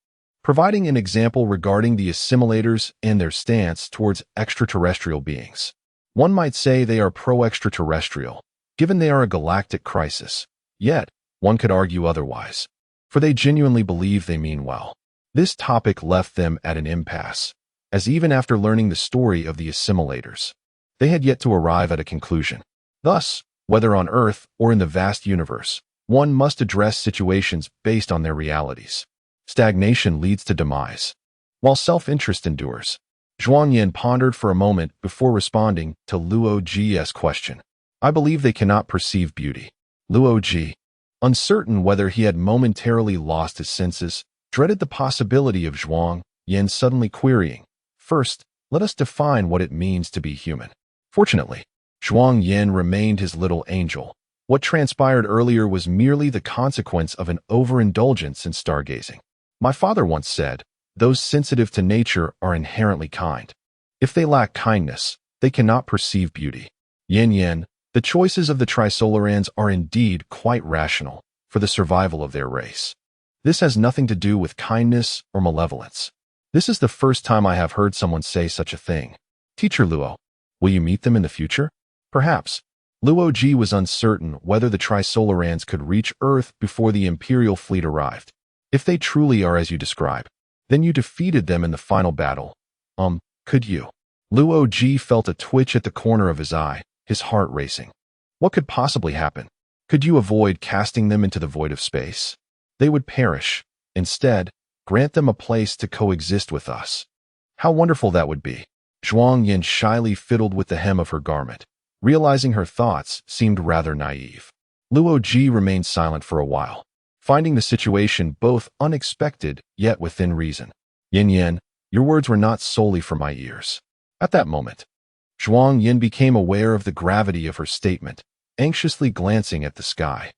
providing an example regarding the assimilators and their stance towards extraterrestrial beings. One might say they are pro-extraterrestrial, given they are a galactic crisis. Yet, one could argue otherwise, for they genuinely believe they mean well. This topic left them at an impasse, as even after learning the story of the assimilators, they had yet to arrive at a conclusion. Thus, whether on Earth or in the vast universe, one must address situations based on their realities. Stagnation leads to demise, while self-interest endures. Zhuang Yin pondered for a moment before responding to Luo Ji's question. I believe they cannot perceive beauty. Luo Ji, uncertain whether he had momentarily lost his senses, dreaded the possibility of Zhuang Yin suddenly querying, first, let us define what it means to be human. Fortunately, Zhuang Yin remained his little angel. What transpired earlier was merely the consequence of an overindulgence in stargazing. My father once said, those sensitive to nature are inherently kind. If they lack kindness, they cannot perceive beauty. Yin Yin, the choices of the Trisolarans are indeed quite rational for the survival of their race. This has nothing to do with kindness or malevolence. This is the first time I have heard someone say such a thing. Teacher Luo, will you meet them in the future? Perhaps. Luo Ji was uncertain whether the Trisolarans could reach Earth before the Imperial fleet arrived. If they truly are as you describe, then you defeated them in the final battle. Could you? Luo Ji felt a twitch at the corner of his eye, his heart racing. What could possibly happen? Could you avoid casting them into the void of space? They would perish. Instead, grant them a place to coexist with us. How wonderful that would be. Zhuang Yin shyly fiddled with the hem of her garment, realizing her thoughts seemed rather naive. Luo Ji remained silent for a while, finding the situation both unexpected yet within reason. Yin Yin, your words were not solely for my ears. At that moment, Zhuang Yin became aware of the gravity of her statement, anxiously glancing at the sky.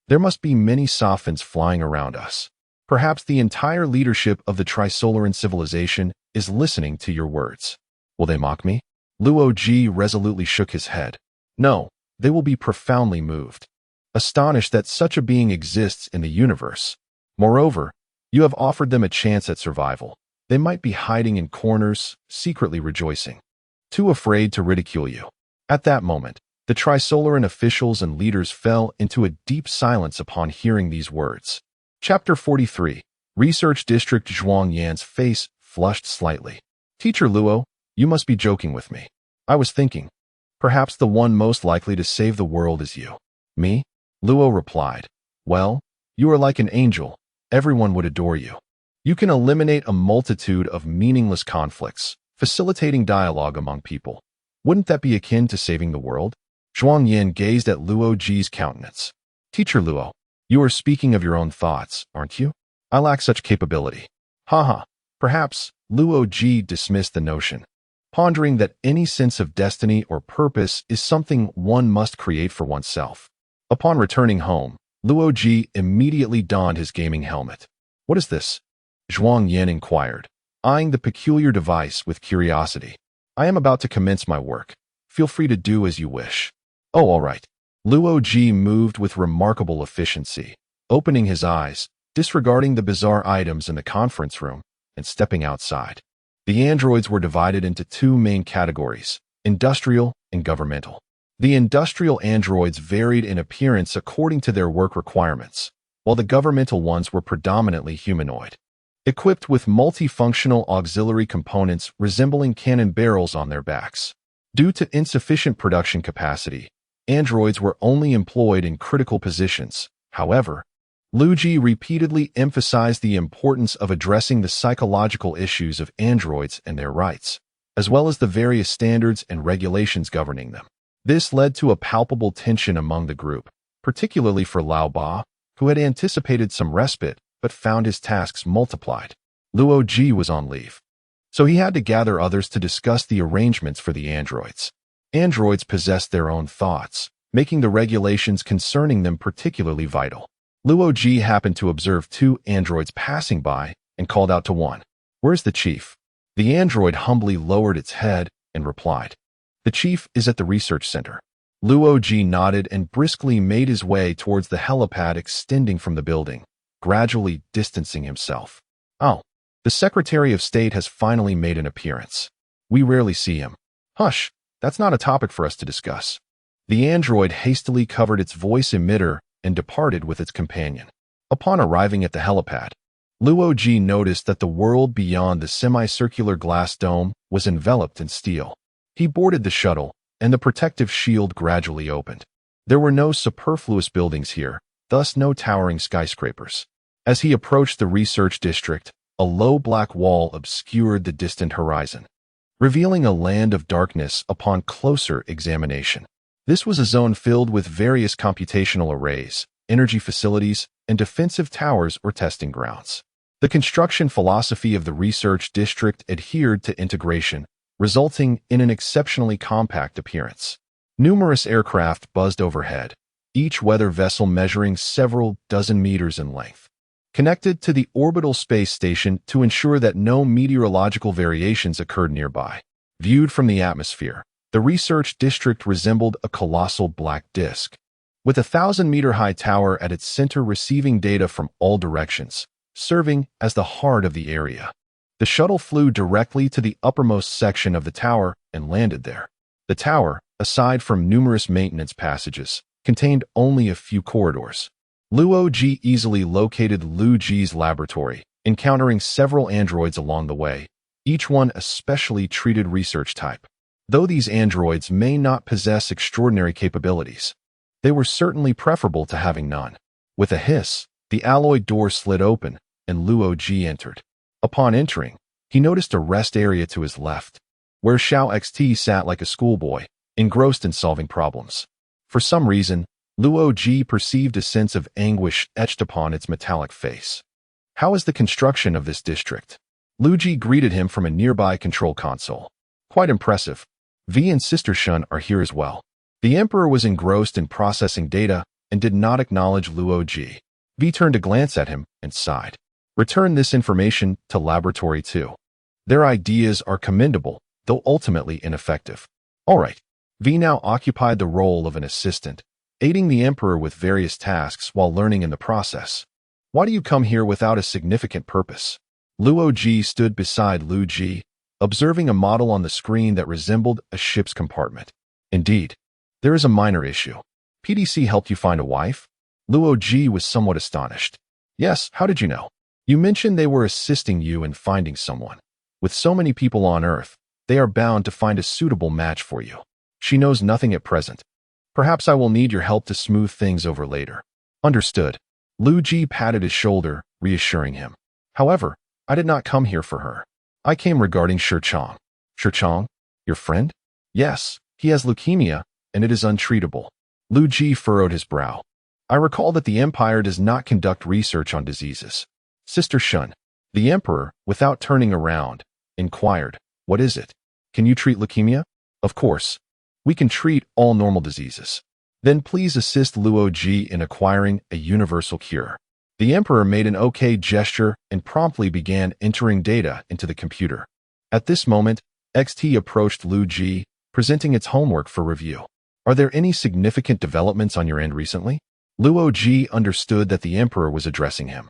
There must be many Sophins flying around us. Perhaps the entire leadership of the Trisolaran civilization is listening to your words. Will they mock me? Luo Ji resolutely shook his head. No, they will be profoundly moved, astonished that such a being exists in the universe. Moreover, you have offered them a chance at survival. They might be hiding in corners, secretly rejoicing, too afraid to ridicule you. At that moment, the Trisolaran officials and leaders fell into a deep silence upon hearing these words. Chapter 43. Research District. Zhuang Yan's face flushed slightly. Teacher Luo, you must be joking with me. I was thinking, perhaps the one most likely to save the world is you. Me? Luo replied. Well, you are like an angel. Everyone would adore you. You can eliminate a multitude of meaningless conflicts, facilitating dialogue among people. Wouldn't that be akin to saving the world? Zhuang Yin gazed at Luo Ji's countenance. Teacher Luo, you are speaking of your own thoughts, aren't you? I lack such capability. Haha. Perhaps Luo Ji dismissed the notion, pondering that any sense of destiny or purpose is something one must create for oneself. Upon returning home, Luo Ji immediately donned his gaming helmet. What is this? Zhuang Yin inquired, eyeing the peculiar device with curiosity. I am about to commence my work. Feel free to do as you wish. Oh, all right. Luo Ji moved with remarkable efficiency, opening his eyes, disregarding the bizarre items in the conference room, and stepping outside. The androids were divided into two main categories, industrial and governmental. The industrial androids varied in appearance according to their work requirements, while the governmental ones were predominantly humanoid, equipped with multifunctional auxiliary components resembling cannon barrels on their backs. Due to insufficient production capacity, androids were only employed in critical positions. However, Liu Ji repeatedly emphasized the importance of addressing the psychological issues of androids and their rights, as well as the various standards and regulations governing them. This led to a palpable tension among the group, particularly for Lao Ba, who had anticipated some respite but found his tasks multiplied. Luo Ji was on leave, so he had to gather others to discuss the arrangements for the androids. Androids possessed their own thoughts, making the regulations concerning them particularly vital. Luo Ji happened to observe two androids passing by and called out to one. Where's the chief? The android humbly lowered its head and replied, The chief is at the research center. Luo Ji nodded and briskly made his way towards the helipad extending from the building, gradually distancing himself. Oh, the Secretary of State has finally made an appearance. We rarely see him. Hush, that's not a topic for us to discuss. The android hastily covered its voice emitter and departed with its companion. Upon arriving at the helipad, Luo Ji noticed that the world beyond the semicircular glass dome was enveloped in steel. He boarded the shuttle, and the protective shield gradually opened. There were no superfluous buildings here, thus no towering skyscrapers. As he approached the research district, a low black wall obscured the distant horizon, revealing a land of darkness upon closer examination. This was a zone filled with various computational arrays, energy facilities, and defensive towers or testing grounds. The construction philosophy of the research district adhered to integration, resulting in an exceptionally compact appearance. Numerous aircraft buzzed overhead, each weather vessel measuring several dozen meters in length, connected to the orbital space station to ensure that no meteorological variations occurred nearby. Viewed from the atmosphere, the research district resembled a colossal black disk, with a 1,000-meter-high tower at its center receiving data from all directions, serving as the heart of the area. The shuttle flew directly to the uppermost section of the tower and landed there. The tower, aside from numerous maintenance passages, contained only a few corridors. Liu Ji easily located Liu Ji's laboratory, encountering several androids along the way, each one a specially treated research type. Though these androids may not possess extraordinary capabilities, they were certainly preferable to having none. With a hiss, the alloy door slid open, and Liu Ji entered. Upon entering, he noticed a rest area to his left, where Xiao XT sat like a schoolboy, engrossed in solving problems. For some reason, Liu Ji perceived a sense of anguish etched upon its metallic face. "How is the construction of this district?" Liu Ji greeted him from a nearby control console. "Quite impressive. V and Sister Shun are here as well." The Emperor was engrossed in processing data and did not acknowledge Liu Ji. V turned to glance at him and sighed. "Return this information to Laboratory 2. Their ideas are commendable, though ultimately ineffective." All right. V now occupied the role of an assistant, aiding the Emperor with various tasks while learning in the process. "Why do you come here without a significant purpose?" Liu Ji stood beside Liu Ji, observing a model on the screen that resembled a ship's compartment. "Indeed, there is a minor issue. PDC helped you find a wife?" Liu Ji was somewhat astonished. "Yes, how did you know?" "You mentioned they were assisting you in finding someone. With so many people on Earth, they are bound to find a suitable match for you. She knows nothing at present. Perhaps I will need your help to smooth things over later." "Understood." Liu Ji patted his shoulder, reassuring him. "However, I did not come here for her. I came regarding Shirchong." "Shirchong? Your friend?" "Yes, he has leukemia, and it is untreatable." Liu Ji furrowed his brow. "I recall that the Empire does not conduct research on diseases." "Sister Shun." The Emperor, without turning around, inquired, "What is it? Can you treat leukemia?" "Of course. We can treat all normal diseases." "Then please assist Liu Ji in acquiring a universal cure." The Emperor made an OK gesture and promptly began entering data into the computer. At this moment, XT approached Liu Ji, presenting its homework for review. "Are there any significant developments on your end recently?" Liu Ji understood that the Emperor was addressing him.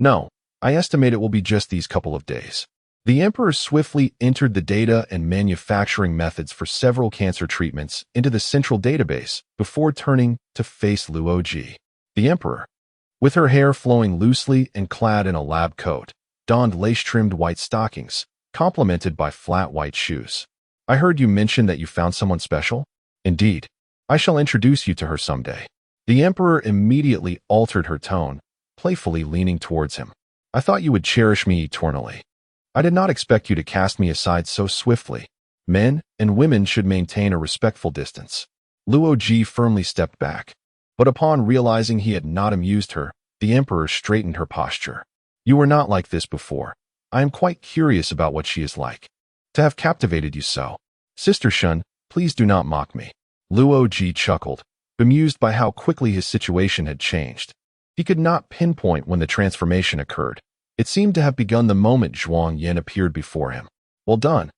"No, I estimate it will be just these couple of days." The Emperor swiftly entered the data and manufacturing methods for several cancer treatments into the central database before turning to face Liu Ji. The Emperor, with her hair flowing loosely and clad in a lab coat, donned lace-trimmed white stockings, complemented by flat white shoes. "I heard you mention that you found someone special?" "Indeed. I shall introduce you to her someday." The Emperor immediately altered her tone, playfully leaning towards him. "I thought you would cherish me eternally. I did not expect you to cast me aside so swiftly. Men and women should maintain a respectful distance." Liu Ji firmly stepped back, but upon realizing he had not amused her, the Emperor straightened her posture. "You were not like this before. I am quite curious about what she is like. To have captivated you so." "Sister Shun, please do not mock me." Liu Ji chuckled, bemused by how quickly his situation had changed. He could not pinpoint when the transformation occurred. It seemed to have begun the moment Zhuang Yin appeared before him. "Well done."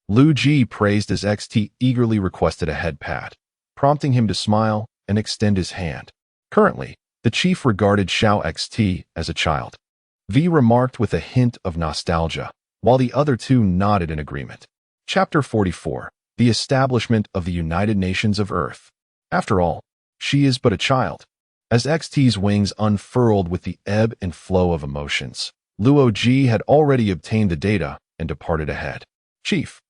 Liu Ji praised as XT eagerly requested a head pat, prompting him to smile and extend his hand. Currently, the chief regarded Xiao XT as a child. V remarked with a hint of nostalgia, while the other two nodded in agreement. Chapter 44. The Establishment of the United Nations of Earth. After all, she is but a child. As XT's wings unfurled with the ebb and flow of emotions, Liu Ji had already obtained the data and departed ahead. "Chief,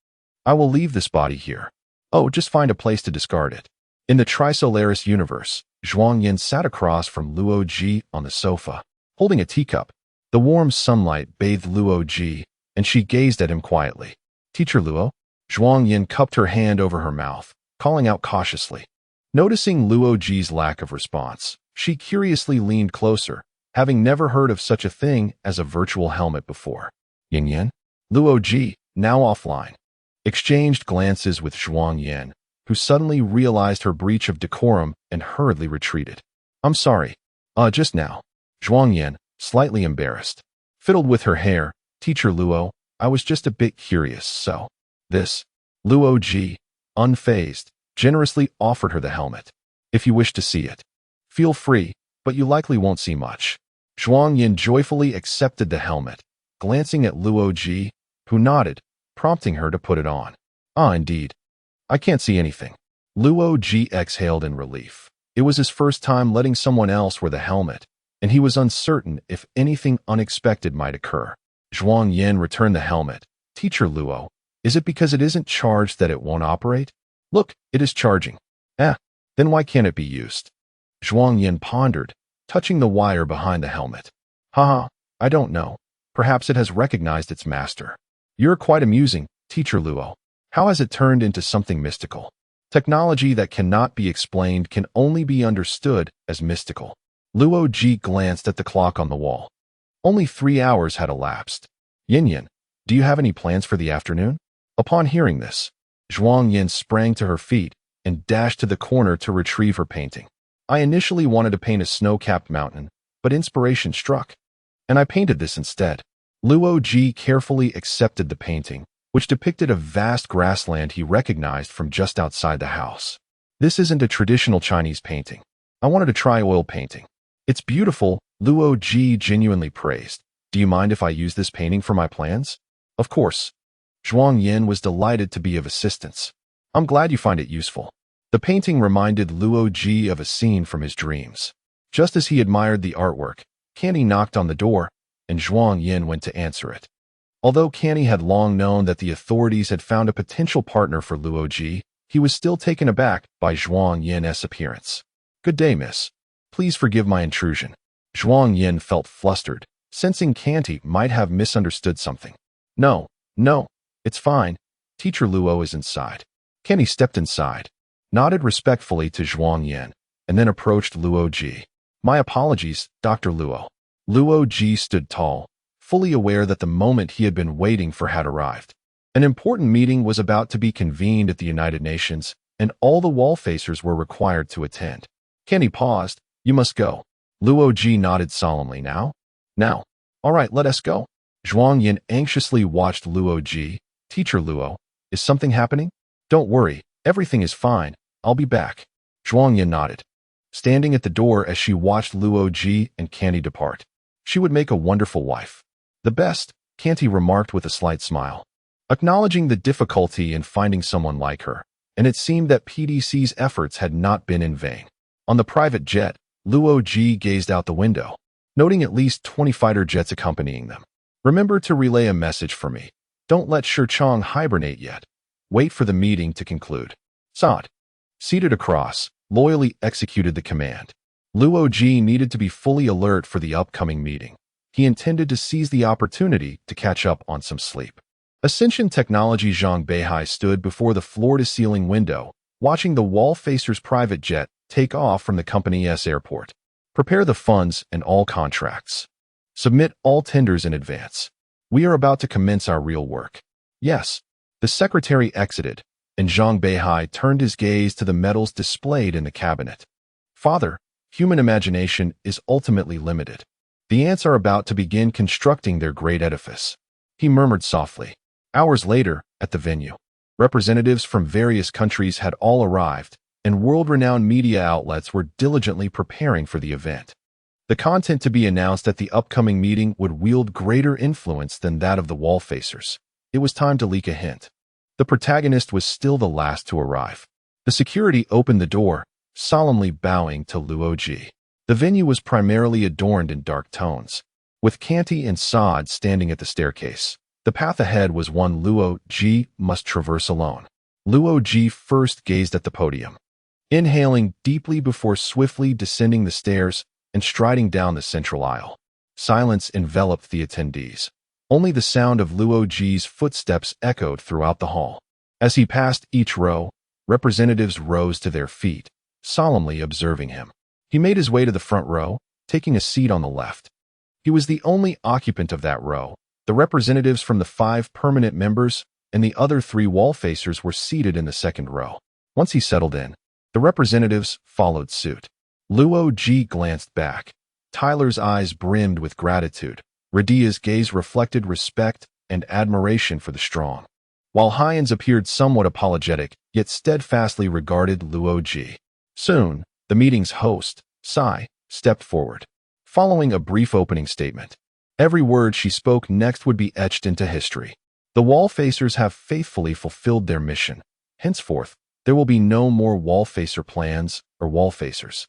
I will leave this body here. Oh, just find a place to discard it." In the Stellaris universe, Zhuang Yin sat across from Liu Ji on the sofa, holding a teacup. The warm sunlight bathed Liu Ji, and she gazed at him quietly. "Teacher Luo?" Zhuang Yin cupped her hand over her mouth, calling out cautiously. Noticing Liu Ji's lack of response, she curiously leaned closer, having never heard of such a thing as a virtual helmet before. "Yin Yin?" Liu Ji, now offline, exchanged glances with Zhuang Yin, who suddenly realized her breach of decorum and hurriedly retreated. "I'm sorry. Just now." Zhuang Yin, slightly embarrassed, fiddled with her hair. "Teacher Luo, I was just a bit curious, so." This, Liu Ji, unfazed, generously offered her the helmet. "If you wish to see it, feel free, but you likely won't see much." Zhuang Yin joyfully accepted the helmet, glancing at Liu Ji, who nodded, prompting her to put it on. "Ah, indeed. I can't see anything." Luo Ji exhaled in relief. It was his first time letting someone else wear the helmet, and he was uncertain if anything unexpected might occur. Zhuang Yin returned the helmet. Teacher Luo, is it because it isn't charged that it won't operate? Look, it is charging. Then why can't it be used? Zhuang Yin pondered, touching the wire behind the helmet. Haha, I don't know. Perhaps it has recognized its master. You're quite amusing, Teacher Luo. How has it turned into something mystical? Technology that cannot be explained can only be understood as mystical. Luo Ji glanced at the clock on the wall. Only 3 hours had elapsed. Yin, do you have any plans for the afternoon? Upon hearing this, Zhuang Yin sprang to her feet and dashed to the corner to retrieve her painting. I initially wanted to paint a snow-capped mountain, but inspiration struck, and I painted this instead. Luo Ji carefully accepted the painting, which depicted a vast grassland he recognized from just outside the house. This isn't a traditional Chinese painting. I wanted to try oil painting. It's beautiful, Luo Ji genuinely praised. Do you mind if I use this painting for my plans? Of course. Zhuang Yin was delighted to be of assistance. I'm glad you find it useful. The painting reminded Luo Ji of a scene from his dreams. Just as he admired the artwork, Canny knocked on the door, and Zhuang Yin went to answer it. Although Canny had long known that the authorities had found a potential partner for Luo Ji, he was still taken aback by Zhuang Yin's appearance. Good day, miss. Please forgive my intrusion. Zhuang Yin felt flustered, sensing Canty might have misunderstood something. No, it's fine. Teacher Luo is inside. Canty stepped inside, nodded respectfully to Zhuang Yin, and then approached Luo Ji. My apologies, Dr. Luo. Luo Ji stood tall, fully aware that the moment he had been waiting for had arrived. An important meeting was about to be convened at the United Nations, and all the Wallfacers were required to attend. Canny paused. You must go. Luo Ji nodded solemnly. Now? All right, let us go. Zhuang Yin anxiously watched Luo Ji. Teacher Luo, is something happening? Don't worry, everything is fine. I'll be back. Zhuang Yin nodded, standing at the door as she watched Luo Ji and Canty depart. She would make a wonderful wife. The best, Canty remarked with a slight smile, acknowledging the difficulty in finding someone like her, and it seemed that PDC's efforts had not been in vain. On the private jet, Luo Ji gazed out the window, noting at least 20 fighter jets accompanying them. Remember to relay a message for me. Don't let Shirchong hibernate yet. Wait for the meeting to conclude. Sod, seated across, loyally executed the command. Luo Ji needed to be fully alert for the upcoming meeting. He intended to seize the opportunity to catch up on some sleep. Ascension Technology Zhang Beihai stood before the floor-to-ceiling window, watching the Wallfacer's private jet take off from the company's airport. Prepare the funds and all contracts. Submit all tenders in advance. We are about to commence our real work. Yes. The secretary exited, and Zhang Beihai turned his gaze to the medals displayed in the cabinet. Father, human imagination is ultimately limited. The ants are about to begin constructing their great edifice. He murmured softly. Hours later, at the venue, representatives from various countries had all arrived, and world-renowned media outlets were diligently preparing for the event. The content to be announced at the upcoming meeting would wield greater influence than that of the Wallfacers. It was time to leak a hint. The protagonist was still the last to arrive. The security opened the door, solemnly bowing to Luo Ji. The venue was primarily adorned in dark tones, with Canty and Sod standing at the staircase. The path ahead was one Luo Ji must traverse alone. Luo Ji first gazed at the podium, inhaling deeply before swiftly descending the stairs and striding down the central aisle. Silence enveloped the attendees. Only the sound of Luo Ji's footsteps echoed throughout the hall. As he passed each row, representatives rose to their feet, solemnly observing him. He made his way to the front row, taking a seat on the left. He was the only occupant of that row. The representatives from the 5 permanent members and the other 3 Wallfacers were seated in the second row. Once he settled in, the representatives followed suit. Luo Ji glanced back. Tyler's eyes brimmed with gratitude. Radia's gaze reflected respect and admiration for the strong, while Hyen's appeared somewhat apologetic, yet steadfastly regarded Luo Ji. Soon, the meeting's host, Sai, stepped forward, following a brief opening statement. Every word she spoke next would be etched into history. The Wallfacers have faithfully fulfilled their mission. Henceforth, There will be no more Wallfacer plans or Wallfacers.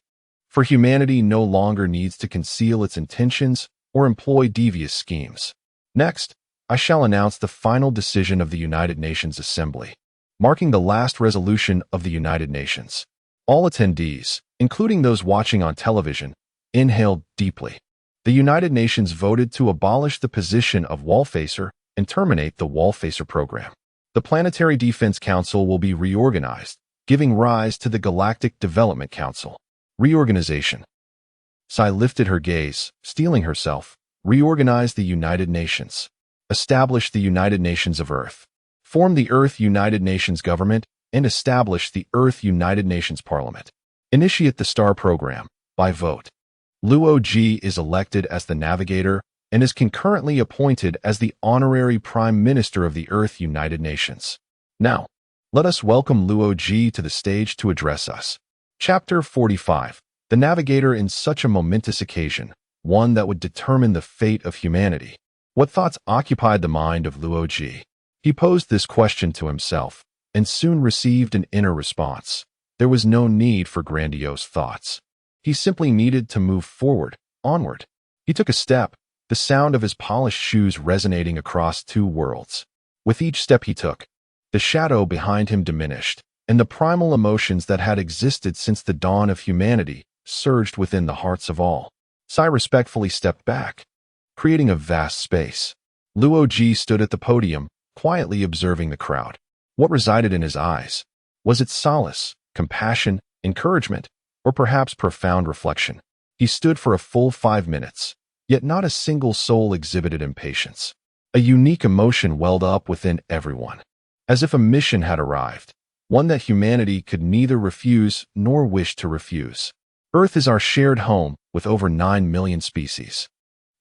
For humanity no longer needs to conceal its intentions or employ devious schemes. Next, I shall announce the final decision of the United Nations Assembly, marking the last resolution of the United Nations. All attendees, including those watching on television, inhaled deeply. The United Nations voted to abolish the position of Wallfacer and terminate the Wallfacer program. The Planetary Defense Council will be reorganized, giving rise to the Galactic Development Council. Reorganization. Sai lifted her gaze, steeling herself. Reorganize the United Nations. Establish the United Nations of Earth. Form the Earth United Nations Government and establish the Earth United Nations Parliament. Initiate the STAR program by vote. Liu Ji is elected as the Navigator and is concurrently appointed as the Honorary Prime Minister of the Earth United Nations. Now, let us welcome Liu Ji to the stage to address us. Chapter 45. The Navigator in such a momentous occasion, one that would determine the fate of humanity. What thoughts occupied the mind of Liu Ji? He posed this question to himself, and soon received an inner response. There was no need for grandiose thoughts. He simply needed to move forward, onward. He took a step, the sound of his polished shoes resonating across two worlds. With each step he took, the shadow behind him diminished, and the primal emotions that had existed since the dawn of humanity surged within the hearts of all. Sai respectfully stepped back, creating a vast space. Liu Ji stood at the podium, quietly observing the crowd. What resided in his eyes? Was it solace, compassion, encouragement, or perhaps profound reflection? He stood for a full 5 minutes, yet not a single soul exhibited impatience. A unique emotion welled up within everyone, as if a mission had arrived, one that humanity could neither refuse nor wish to refuse. Earth is our shared home with over 9 million species.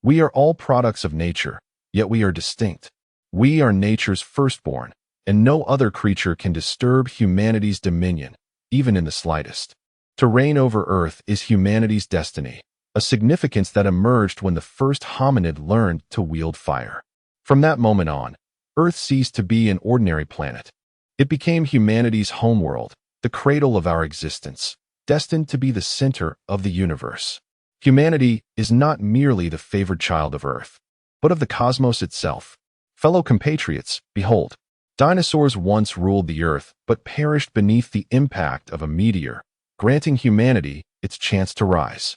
We are all products of nature, yet we are distinct. We are nature's firstborn, and no other creature can disturb humanity's dominion, even in the slightest. To reign over Earth is humanity's destiny, a significance that emerged when the first hominid learned to wield fire. From that moment on, Earth ceased to be an ordinary planet. It became humanity's homeworld, the cradle of our existence, destined to be the center of the universe. Humanity is not merely the favored child of Earth, but of the cosmos itself. Fellow compatriots, behold, dinosaurs once ruled the Earth but perished beneath the impact of a meteor, granting humanity its chance to rise.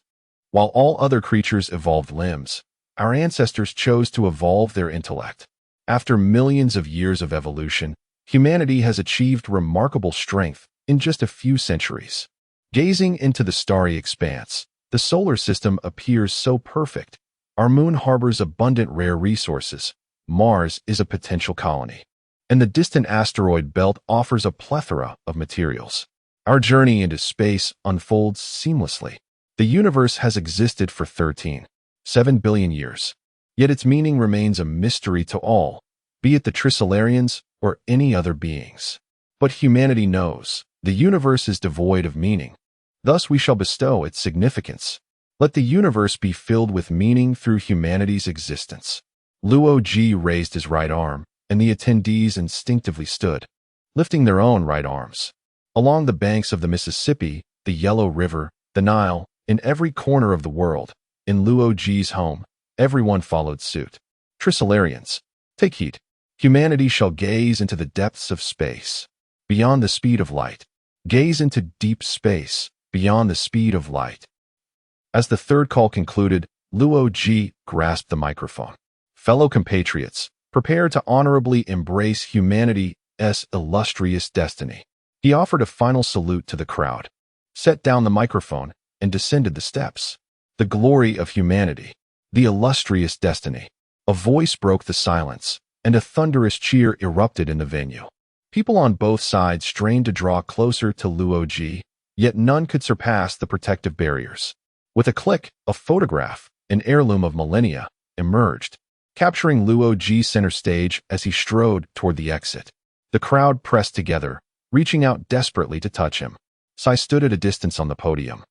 While all other creatures evolved limbs, our ancestors chose to evolve their intellect. After millions of years of evolution, humanity has achieved remarkable strength in just a few centuries. Gazing into the starry expanse, the solar system appears so perfect. Our moon harbors abundant rare resources. Mars is a potential colony, and the distant asteroid belt offers a plethora of materials. Our journey into space unfolds seamlessly. The universe has existed for 13.7 billion years, yet its meaning remains a mystery to all, be it the Trisolarians or any other beings. But humanity knows the universe is devoid of meaning. Thus we shall bestow its significance. Let the universe be filled with meaning through humanity's existence. Liu Ji raised his right arm, and the attendees instinctively stood, lifting their own right arms. Along the banks of the Mississippi, the Yellow River, the Nile, in every corner of the world, in Liu Ji's home, everyone followed suit. Trisolarians, take heed. Humanity shall gaze into the depths of space, beyond the speed of light. Gaze into deep space, beyond the speed of light. As the third call concluded, Liu Ji grasped the microphone. Fellow compatriots, prepare to honorably embrace humanity's illustrious destiny. He offered a final salute to the crowd, set down the microphone, and descended the steps. The glory of humanity, the illustrious destiny. A voice broke the silence, and a thunderous cheer erupted in the venue. People on both sides strained to draw closer to Liu Ji, yet none could surpass the protective barriers. With a click, a photograph, an heirloom of millennia, emerged, capturing Liu Ji center stage as he strode toward the exit. The crowd pressed together, reaching out desperately to touch him. Sai stood at a distance on the podium,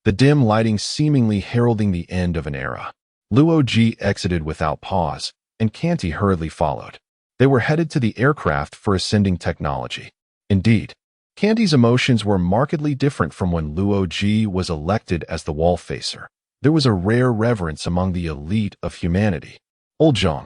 the dim lighting seemingly heralding the end of an era. Liu Ji exited without pause, and Canty hurriedly followed. They were headed to the aircraft for ascending technology. Indeed, Candy's emotions were markedly different from when Luo Ji was elected as the Wallfacer. There was a rare reverence among the elite of humanity. Old Zhang,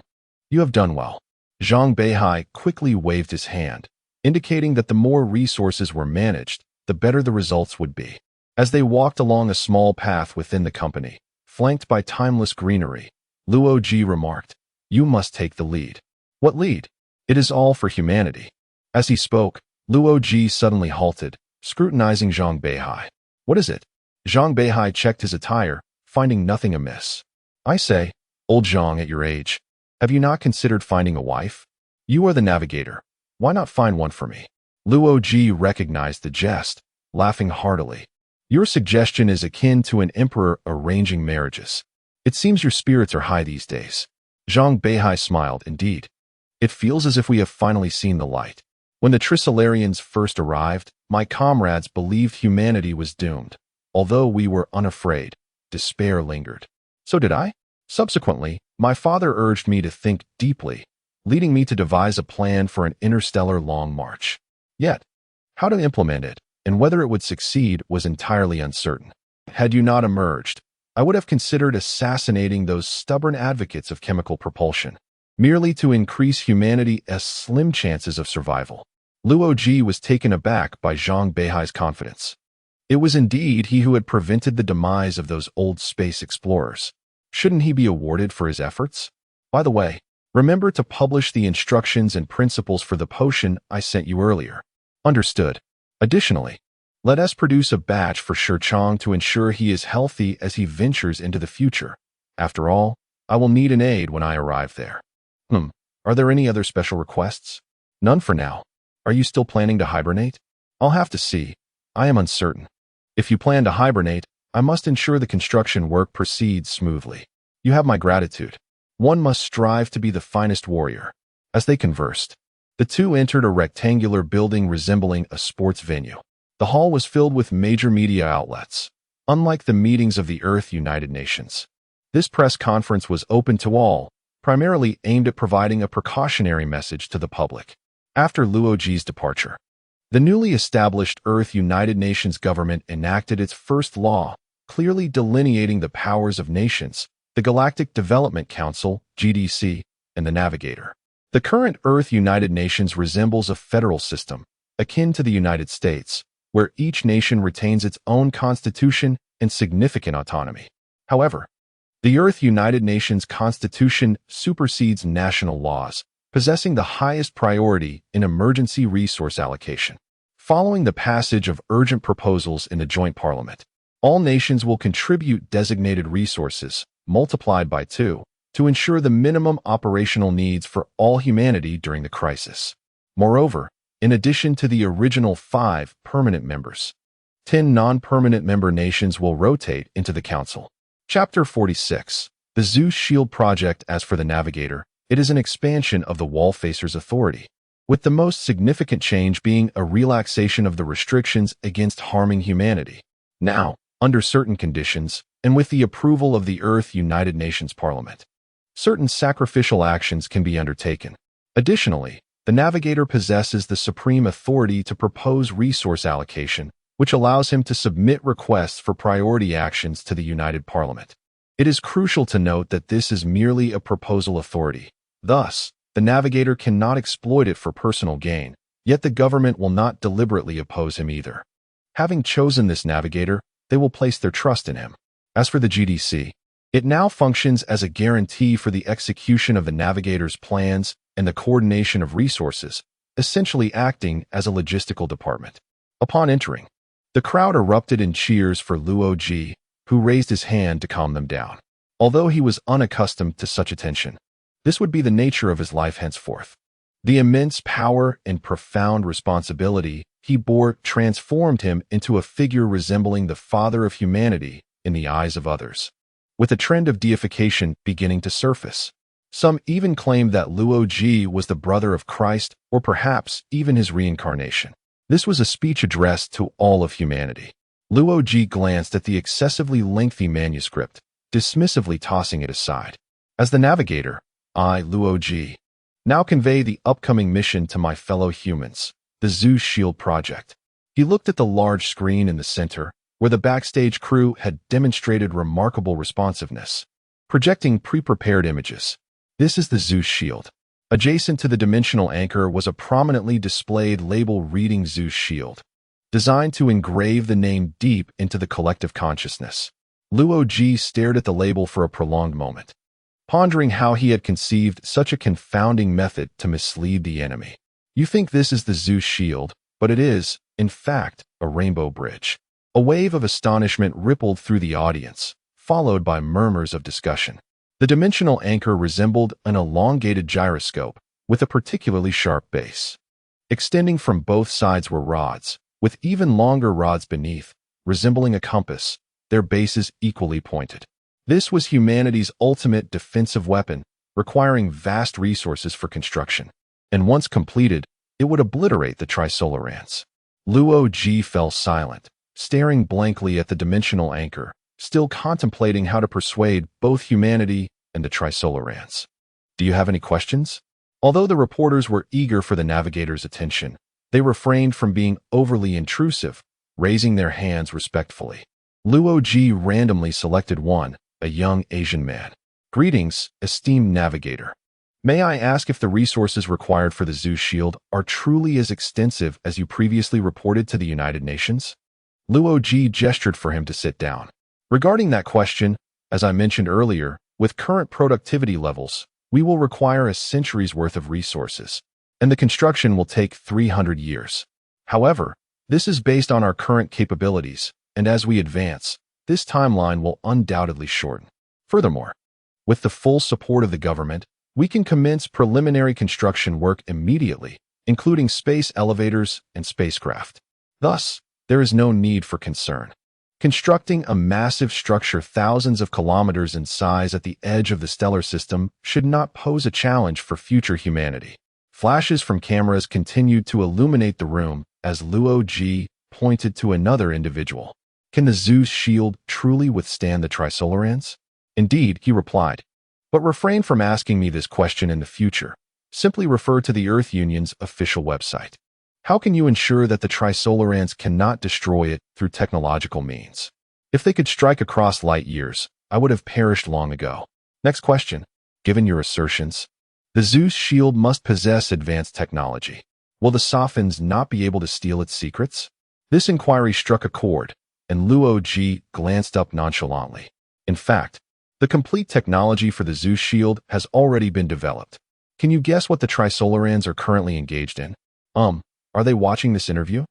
you have done well. Zhang Beihai quickly waved his hand, indicating that the more resources were managed, the better the results would be. As they walked along a small path within the company, flanked by timeless greenery, Luo Ji remarked, "You must take the lead." "What lead?" "It is all for humanity." As he spoke, Luo Ji suddenly halted, scrutinizing Zhang Beihai. "What is it?" Zhang Beihai checked his attire, finding nothing amiss. "I say, old Zhang, at your age, have you not considered finding a wife? You are the Navigator. Why not find one for me?" Luo Ji recognized the jest, laughing heartily. "Your suggestion is akin to an emperor arranging marriages. It seems your spirits are high these days." Zhang Beihai smiled. "Indeed. It feels as if we have finally seen the light. When the Trisolarians first arrived, my comrades believed humanity was doomed. Although we were unafraid, despair lingered. So did I. Subsequently, my father urged me to think deeply, leading me to devise a plan for an interstellar long march. Yet, how to implement it, and whether it would succeed was entirely uncertain. Had you not emerged, I would have considered assassinating those stubborn advocates of chemical propulsion, merely to increase humanity's slim chances of survival." Luo Ji was taken aback by Zhang Beihai's confidence. It was indeed he who had prevented the demise of those old space explorers. Shouldn't he be awarded for his efforts? By the way, remember to publish the instructions and principles for the potion I sent you earlier. Understood. Additionally, let us produce a batch for Shirchang to ensure he is healthy as he ventures into the future. After all, I will need an aid when I arrive there. Are there any other special requests? None for now. Are you still planning to hibernate? I'll have to see. I am uncertain. If you plan to hibernate, I must ensure the construction work proceeds smoothly. You have my gratitude. One must strive to be the finest warrior. As they conversed, the two entered a rectangular building resembling a sports venue. The hall was filled with major media outlets. Unlike the meetings of the Earth United Nations, this press conference was open to all, primarily aimed at providing a precautionary message to the public. After Luo Ji's departure, the newly established Earth United Nations government enacted its first law, clearly delineating the powers of nations, the Galactic Development Council, GDC, and the Navigator. The current Earth United Nations resembles a federal system, akin to the United States, where each nation retains its own constitution and significant autonomy. However, the Earth United Nations Constitution supersedes national laws, possessing the highest priority in emergency resource allocation. Following the passage of urgent proposals in the Joint Parliament, all nations will contribute designated resources, multiplied by 2, to ensure the minimum operational needs for all humanity during the crisis. Moreover, in addition to the original 5 permanent members, 10 non-permanent member nations will rotate into the Council. Chapter 46. The Zeus Shield Project. As for the Navigator, it is an expansion of the Wallfacer's authority, with the most significant change being a relaxation of the restrictions against harming humanity. Now, under certain conditions, and with the approval of the Earth United Nations Parliament, certain sacrificial actions can be undertaken. Additionally, the Navigator possesses the supreme authority to propose resource allocation, which allows him to submit requests for priority actions to the United Parliament. It is crucial to note that this is merely a proposal authority. Thus, the Navigator cannot exploit it for personal gain, yet the government will not deliberately oppose him either. Having chosen this Navigator, they will place their trust in him. As for the GDC, it now functions as a guarantee for the execution of the Navigator's plans and the coordination of resources, essentially acting as a logistical department. Upon entering, the crowd erupted in cheers for Luo Ji, who raised his hand to calm them down. Although he was unaccustomed to such attention, this would be the nature of his life henceforth. The immense power and profound responsibility he bore transformed him into a figure resembling the father of humanity in the eyes of others, with a trend of deification beginning to surface. Some even claimed that Luo Ji was the brother of Christ, or perhaps even his reincarnation. This was a speech addressed to all of humanity. Luo Ji glanced at the excessively lengthy manuscript, dismissively tossing it aside. As the Navigator, I, Luo Ji, now convey the upcoming mission to my fellow humans, the Zeus Shield Project. He looked at the large screen in the center, where the backstage crew had demonstrated remarkable responsiveness, projecting pre-prepared images. This is the Zeus shield. Adjacent to the dimensional anchor was a prominently displayed label reading Zeus shield, designed to engrave the name deep into the collective consciousness. Liu Ji stared at the label for a prolonged moment, pondering how he had conceived such a confounding method to mislead the enemy. You think this is the Zeus shield, but it is, in fact, a rainbow bridge. A wave of astonishment rippled through the audience, followed by murmurs of discussion. The dimensional anchor resembled an elongated gyroscope with a particularly sharp base. Extending from both sides were rods, with even longer rods beneath, resembling a compass, their bases equally pointed. This was humanity's ultimate defensive weapon, requiring vast resources for construction. And once completed, it would obliterate the Trisolarans. Liu Ji fell silent, staring blankly at the dimensional anchor, still contemplating how to persuade both humanity and the Trisolarans. Do you have any questions? Although the reporters were eager for the Navigator's attention, they refrained from being overly intrusive, raising their hands respectfully. Liu Ji randomly selected one, a young Asian man. Greetings, esteemed Navigator. May I ask if the resources required for the Zeus shield are truly as extensive as you previously reported to the United Nations? Liu Ji gestured for him to sit down. Regarding that question, as I mentioned earlier, with current productivity levels, we will require a century's worth of resources, and the construction will take 300 years. However, this is based on our current capabilities, and as we advance, this timeline will undoubtedly shorten. Furthermore, with the full support of the government, we can commence preliminary construction work immediately, including space elevators and spacecraft. Thus, there is no need for concern. Constructing a massive structure thousands of kilometers in size at the edge of the stellar system should not pose a challenge for future humanity. Flashes from cameras continued to illuminate the room as Liu Ji pointed to another individual. Can the Zeus shield truly withstand the Trisolarans? Indeed, he replied. But refrain from asking me this question in the future. Simply refer to the Earth Union's official website. How can you ensure that the Trisolarans cannot destroy it through technological means? If they could strike across light years, I would have perished long ago. Next question. Given your assertions, the Zeus shield must possess advanced technology. Will the Sophins not be able to steal its secrets? This inquiry struck a chord, and Liu Ji glanced up nonchalantly. In fact, the complete technology for the Zeus shield has already been developed. Can you guess what the Trisolarans are currently engaged in? Are they watching this interview?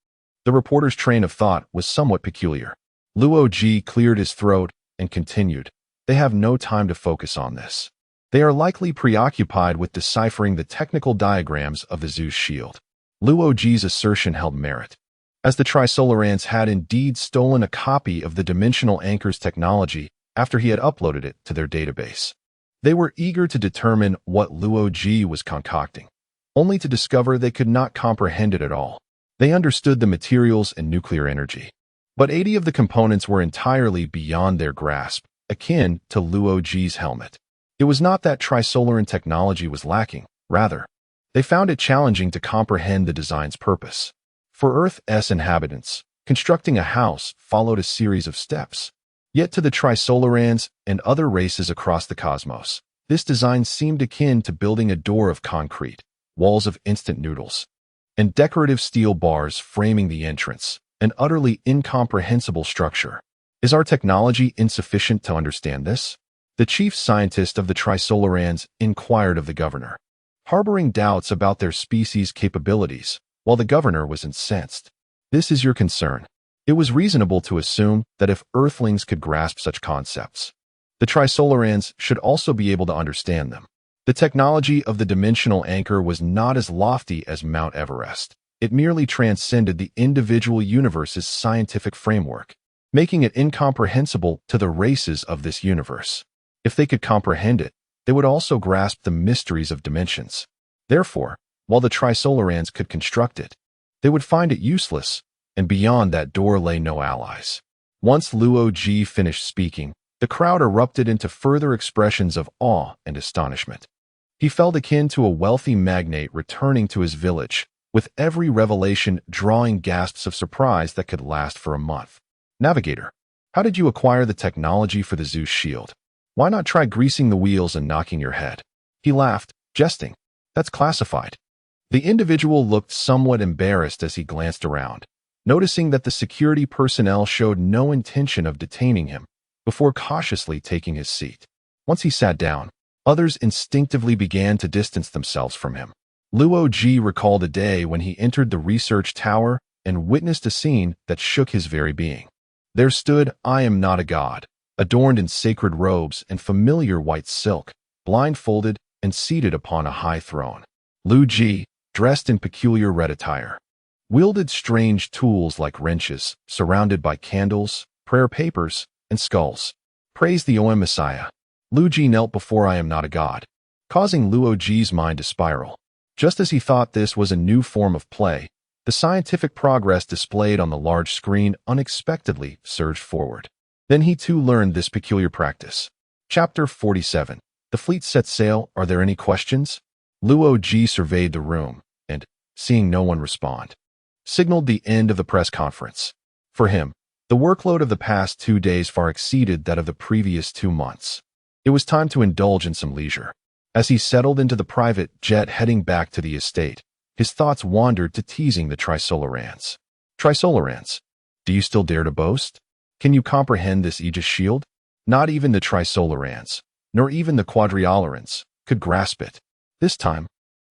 The reporter's train of thought was somewhat peculiar. Liu Ji cleared his throat and continued. They have no time to focus on this. They are likely preoccupied with deciphering the technical diagrams of the Zeus shield. Liu Ji's assertion held merit, as the Trisolarans had indeed stolen a copy of the dimensional anchor's technology after he had uploaded it to their database. They were eager to determine what Liu Ji was concocting, only to discover they could not comprehend it at all. They understood the materials and nuclear energy, but 80 of the components were entirely beyond their grasp, akin to Liu Ji's helmet. It was not that Trisolaran technology was lacking, rather, they found it challenging to comprehend the design's purpose. For Earth's inhabitants, constructing a house followed a series of steps. Yet to the Trisolarans and other races across the cosmos, this design seemed akin to building a door of concrete, walls of instant noodles, and decorative steel bars framing the entrance, an utterly incomprehensible structure. Is our technology insufficient to understand this? The chief scientist of the Trisolarans inquired of the governor, harboring doubts about their species' capabilities, while the governor was incensed. This is your concern. It was reasonable to assume that if Earthlings could grasp such concepts, the Trisolarans should also be able to understand them. The technology of the dimensional anchor was not as lofty as Mount Everest. It merely transcended the individual universe's scientific framework, making it incomprehensible to the races of this universe. If they could comprehend it, they would also grasp the mysteries of dimensions. Therefore, while the Trisolarans could construct it, they would find it useless, and beyond that door lay no allies. Once Liu Ji finished speaking, the crowd erupted into further expressions of awe and astonishment. He felt akin to a wealthy magnate returning to his village, with every revelation drawing gasps of surprise that could last for a month. Navigator, how did you acquire the technology for the Zeus shield? Why not try greasing the wheels and knocking your head? He laughed, jesting. That's classified. The individual looked somewhat embarrassed as he glanced around, noticing that the security personnel showed no intention of detaining him before cautiously taking his seat. Once he sat down, others instinctively began to distance themselves from him. Liu Ji recalled a day when he entered the research tower and witnessed a scene that shook his very being. There stood I am not a god, adorned in sacred robes and familiar white silk, blindfolded and seated upon a high throne. Liu Ji, dressed in peculiar red attire, wielded strange tools like wrenches, surrounded by candles, prayer papers, and skulls. Praise the OM Messiah. Liu Ji knelt before I am not a god, causing Liu Ji's mind to spiral. Just as he thought this was a new form of play, the scientific progress displayed on the large screen unexpectedly surged forward. Then he too learned this peculiar practice. Chapter 47. The fleet set sail. Are there any questions? Liu Ji surveyed the room and, seeing no one respond, signaled the end of the press conference. For him, the workload of the past 2 days far exceeded that of the previous 2 months. It was time to indulge in some leisure. As he settled into the private jet heading back to the estate, his thoughts wandered to teasing the Trisolarans. Trisolarans, do you still dare to boast? Can you comprehend this Aegis shield? Not even the Trisolarans, nor even the Quadrialarans, could grasp it. This time,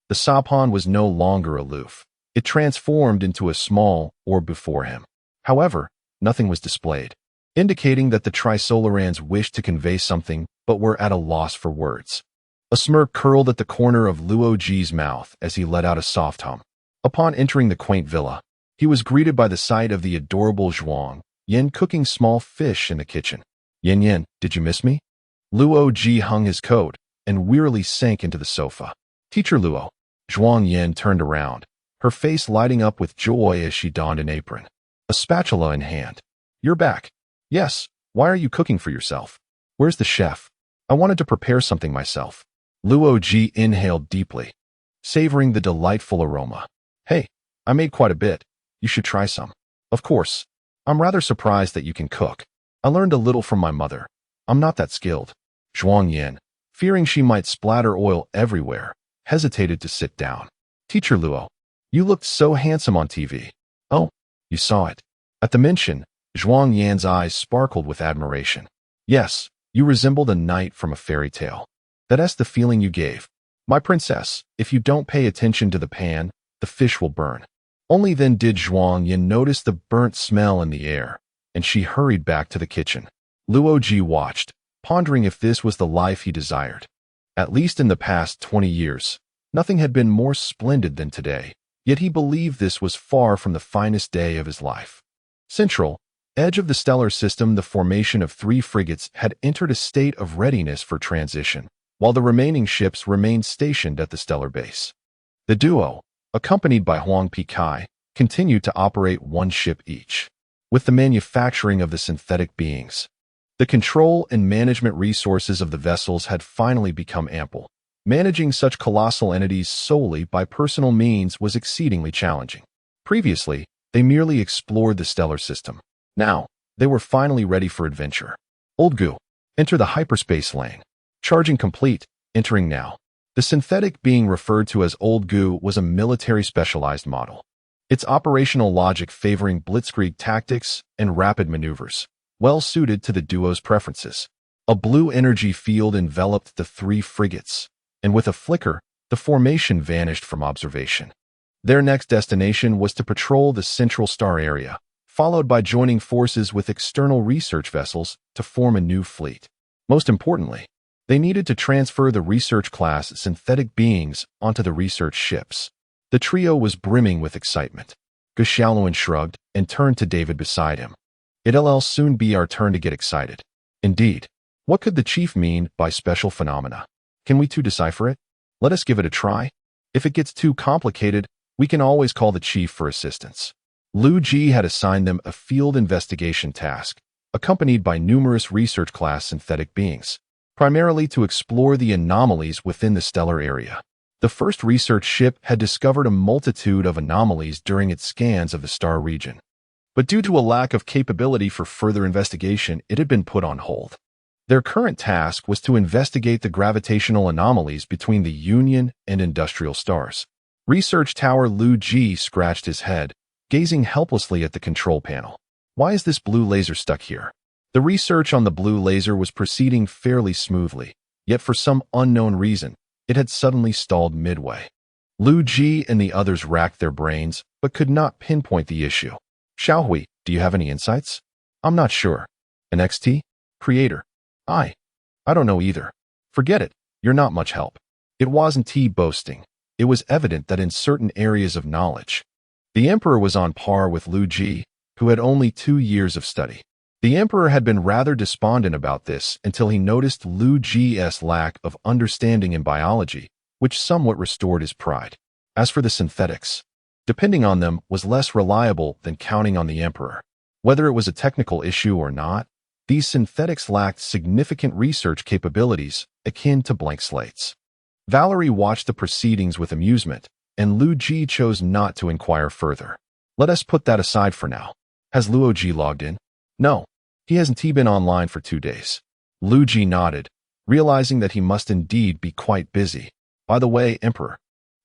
the Sapon was no longer aloof. It transformed into a small orb before him. However, nothing was displayed, indicating that the Trisolarans wished to convey something but were at a loss for words. A smirk curled at the corner of Liu Ji's mouth as he let out a soft hum. Upon entering the quaint villa, he was greeted by the sight of the adorable Zhuang Yan cooking small fish in the kitchen. Yan, did you miss me? Liu Ji hung his coat and wearily sank into the sofa. Teacher Luo. Zhuang Yan turned around, her face lighting up with joy as she donned an apron, a spatula in hand. You're back. Yes, why are you cooking for yourself? Where's the chef? I wanted to prepare something myself. Liu Ji inhaled deeply, savoring the delightful aroma. Hey, I made quite a bit. You should try some. Of course. I'm rather surprised that you can cook. I learned a little from my mother. I'm not that skilled. Zhuang Yan, fearing she might splatter oil everywhere, hesitated to sit down. Teacher Luo, you looked so handsome on TV. Oh, you saw it. At the mention, Zhuang Yan's eyes sparkled with admiration. Yes, you resembled a knight from a fairy tale. That's the feeling you gave. My princess, if you don't pay attention to the pan, the fish will burn. Only then did Zhuang Yan notice the burnt smell in the air, and she hurried back to the kitchen. Liu Ji watched, pondering if this was the life he desired. At least in the past 20 years, nothing had been more splendid than today, yet he believed this was far from the finest day of his life. Central, edge of the stellar system, the formation of 3 frigates had entered a state of readiness for transition, while the remaining ships remained stationed at the stellar base. The duo, accompanied by Huang Pikai, continued to operate 1 ship each. With the manufacturing of the synthetic beings, the control and management resources of the vessels had finally become ample. Managing such colossal entities solely by personal means was exceedingly challenging. Previously, they merely explored the stellar system. Now, they were finally ready for adventure. Old Gu, enter the hyperspace lane. Charging complete, entering now. The synthetic being referred to as Old Gu was a military specialized model, its operational logic favoring blitzkrieg tactics and rapid maneuvers, well suited to the duo's preferences. A blue energy field enveloped the 3 frigates, and with a flicker, the formation vanished from observation. Their next destination was to patrol the central star area, followed by joining forces with external research vessels to form a new fleet. Most importantly, they needed to transfer the research-class synthetic beings onto the research ships. The trio was brimming with excitement. Gu Xiaoluan shrugged and turned to David beside him. It'll soon be our turn to get excited. Indeed. What could the chief mean by special phenomena? Can we too decipher it? Let us give it a try. If it gets too complicated, we can always call the chief for assistance. Liu Ji had assigned them a field investigation task, accompanied by numerous research-class synthetic beings, primarily to explore the anomalies within the stellar area. The first research ship had discovered a multitude of anomalies during its scans of the star region. But due to a lack of capability for further investigation, it had been put on hold. Their current task was to investigate the gravitational anomalies between the Union and industrial stars. Research Tower Liu Ji scratched his head, gazing helplessly at the control panel. Why is this blue laser stuck here? The research on the blue laser was proceeding fairly smoothly, yet for some unknown reason, it had suddenly stalled midway. Liu Ji and the others racked their brains, but could not pinpoint the issue. Xiaohui, do you have any insights? I'm not sure. An XT? Creator? I don't know either. Forget it, you're not much help. It wasn't boasting. It was evident that in certain areas of knowledge, the Emperor was on par with Liu Ji, who had only 2 years of study. The Emperor had been rather despondent about this until he noticed Liu Ji's lack of understanding in biology, which somewhat restored his pride. As for the synthetics, depending on them was less reliable than counting on the Emperor. Whether it was a technical issue or not, these synthetics lacked significant research capabilities akin to blank slates. Valerie watched the proceedings with amusement, and Liu Ji chose not to inquire further. Let us put that aside for now. Has Liu Ji logged in? No, he hasn't been online for 2 days. Liu Ji nodded, realizing that he must indeed be quite busy. By the way, Emperor,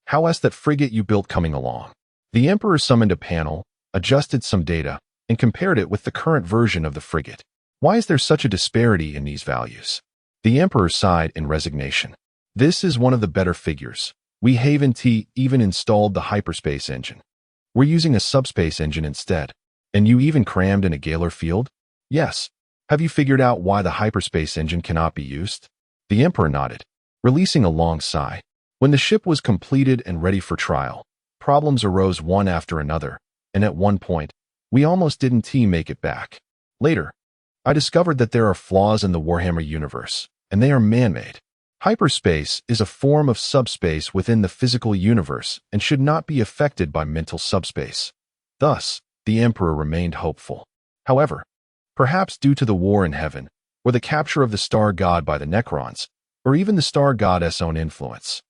how is that frigate you built coming along? The Emperor summoned a panel, adjusted some data, and compared it with the current version of the frigate. Why is there such a disparity in these values? The Emperor sighed in resignation. This is one of the better figures. We haven't even installed the hyperspace engine. We're using a subspace engine instead. And you even crammed in a Galar field? Yes. Have you figured out why the hyperspace engine cannot be used? The Emperor nodded, releasing a long sigh. When the ship was completed and ready for trial, problems arose one after another, and at one point, we almost didn't make it back. Later, I discovered that there are flaws in the Warhammer universe, and they are man-made. Hyperspace is a form of subspace within the physical universe and should not be affected by mental subspace. Thus, the Emperor remained hopeful. However, perhaps due to the war in heaven, or the capture of the star god by the Necrons, or even the star goddess' own influence,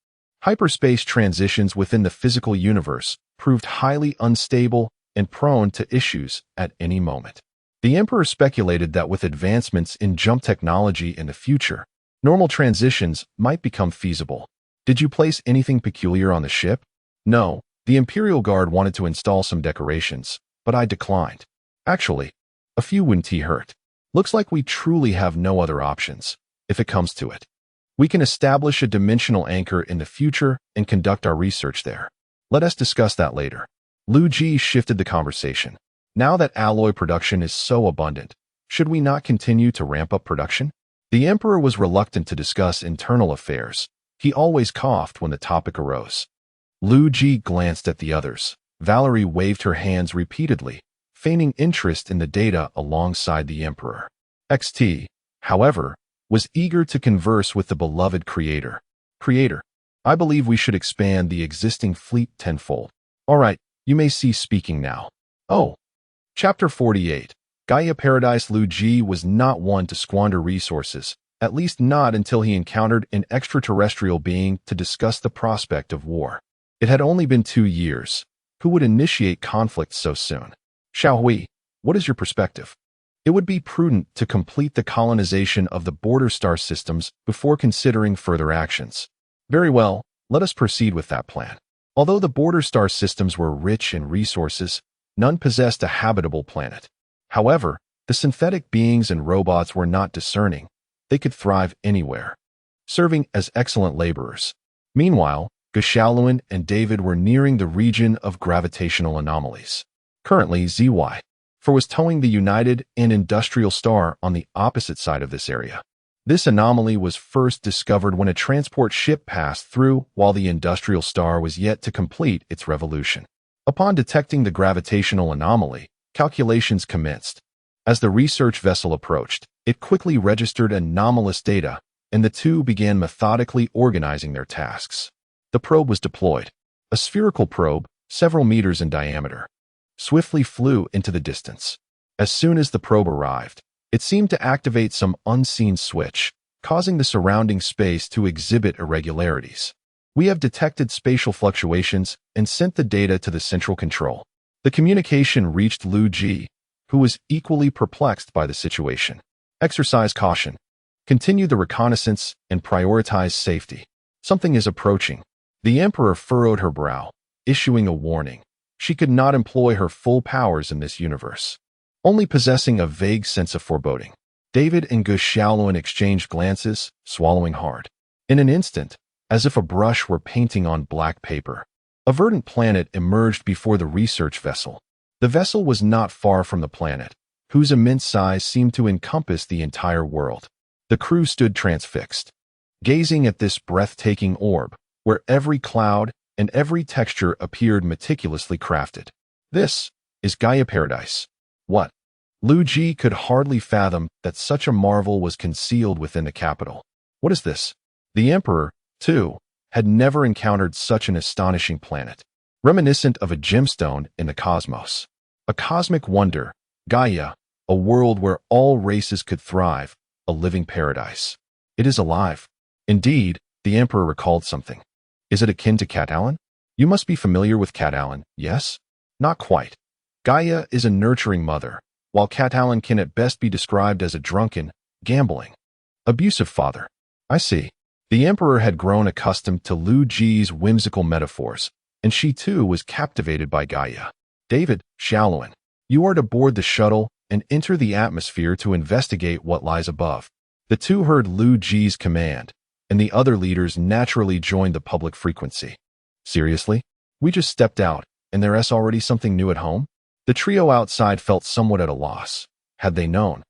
hyperspace transitions within the physical universe proved highly unstable and prone to issues at any moment. The Emperor speculated that with advancements in jump technology in the future, normal transitions might become feasible. Did you place anything peculiar on the ship? No, the Imperial Guard wanted to install some decorations, but I declined. Actually, a few wouldn't hurt. Looks like we truly have no other options, if it comes to it. We can establish a dimensional anchor in the future and conduct our research there. Let us discuss that later. Liu Ji shifted the conversation. Now that alloy production is so abundant, should we not continue to ramp up production? The Emperor was reluctant to discuss internal affairs. He always coughed when the topic arose. Liu Ji glanced at the others. Valerie waved her hands repeatedly, feigning interest in the data alongside the Emperor. XT, however, was eager to converse with the beloved Creator. Creator, I believe we should expand the existing fleet tenfold. All right, you may cease speaking now. Oh. Chapter 48. Gaia Paradise. Liu Ji was not one to squander resources, at least not until he encountered an extraterrestrial being to discuss the prospect of war. It had only been 2 years. Who would initiate conflict so soon? Xiaohui, what is your perspective? It would be prudent to complete the colonization of the border star systems before considering further actions. Very well, let us proceed with that plan. Although the border star systems were rich in resources, none possessed a habitable planet. However, the synthetic beings and robots were not discerning. They could thrive anywhere, serving as excellent laborers. Meanwhile, Geshaluan and David were nearing the region of gravitational anomalies. Currently, ZY-4 was towing the United and Industrial Star on the opposite side of this area. This anomaly was first discovered when a transport ship passed through while the Industrial Star was yet to complete its revolution. Upon detecting the gravitational anomaly, calculations commenced. As the research vessel approached, it quickly registered anomalous data, and the two began methodically organizing their tasks. The probe was deployed. A spherical probe, several meters in diameter, swiftly flew into the distance. As soon as the probe arrived, it seemed to activate some unseen switch, causing the surrounding space to exhibit irregularities. We have detected spatial fluctuations and sent the data to the central control. The communication reached Liu Ji, who was equally perplexed by the situation. Exercise caution. Continue the reconnaissance and prioritize safety. Something is approaching. The Emperor furrowed her brow, issuing a warning. She could not employ her full powers in this universe, only possessing a vague sense of foreboding. David and Gu Xiaoluan exchanged glances, swallowing hard. In an instant, as if a brush were painting on black paper, a verdant planet emerged before the research vessel. The vessel was not far from the planet, whose immense size seemed to encompass the entire world. The crew stood transfixed, gazing at this breathtaking orb, where every cloud and every texture appeared meticulously crafted. This is Gaia Paradise. What? Liu Ji could hardly fathom that such a marvel was concealed within the capital. What is this? The Emperor, too, had never encountered such an astonishing planet, reminiscent of a gemstone in the cosmos. A cosmic wonder, Gaia, a world where all races could thrive, a living paradise. It is alive. Indeed, the Emperor recalled something. Is it akin to Catalan? You must be familiar with Catalan, yes? Not quite. Gaia is a nurturing mother, while Catalan can at best be described as a drunken, gambling, abusive father. I see. The Emperor had grown accustomed to Liu Ji's whimsical metaphors, and she too was captivated by Gaia. David, Xiaoluan, you are to board the shuttle and enter the atmosphere to investigate what lies above. The two heard Liu Ji's command, and the other leaders naturally joined the public frequency. Seriously? We just stepped out, and there's already something new at home? The trio outside felt somewhat at a loss. Had they known,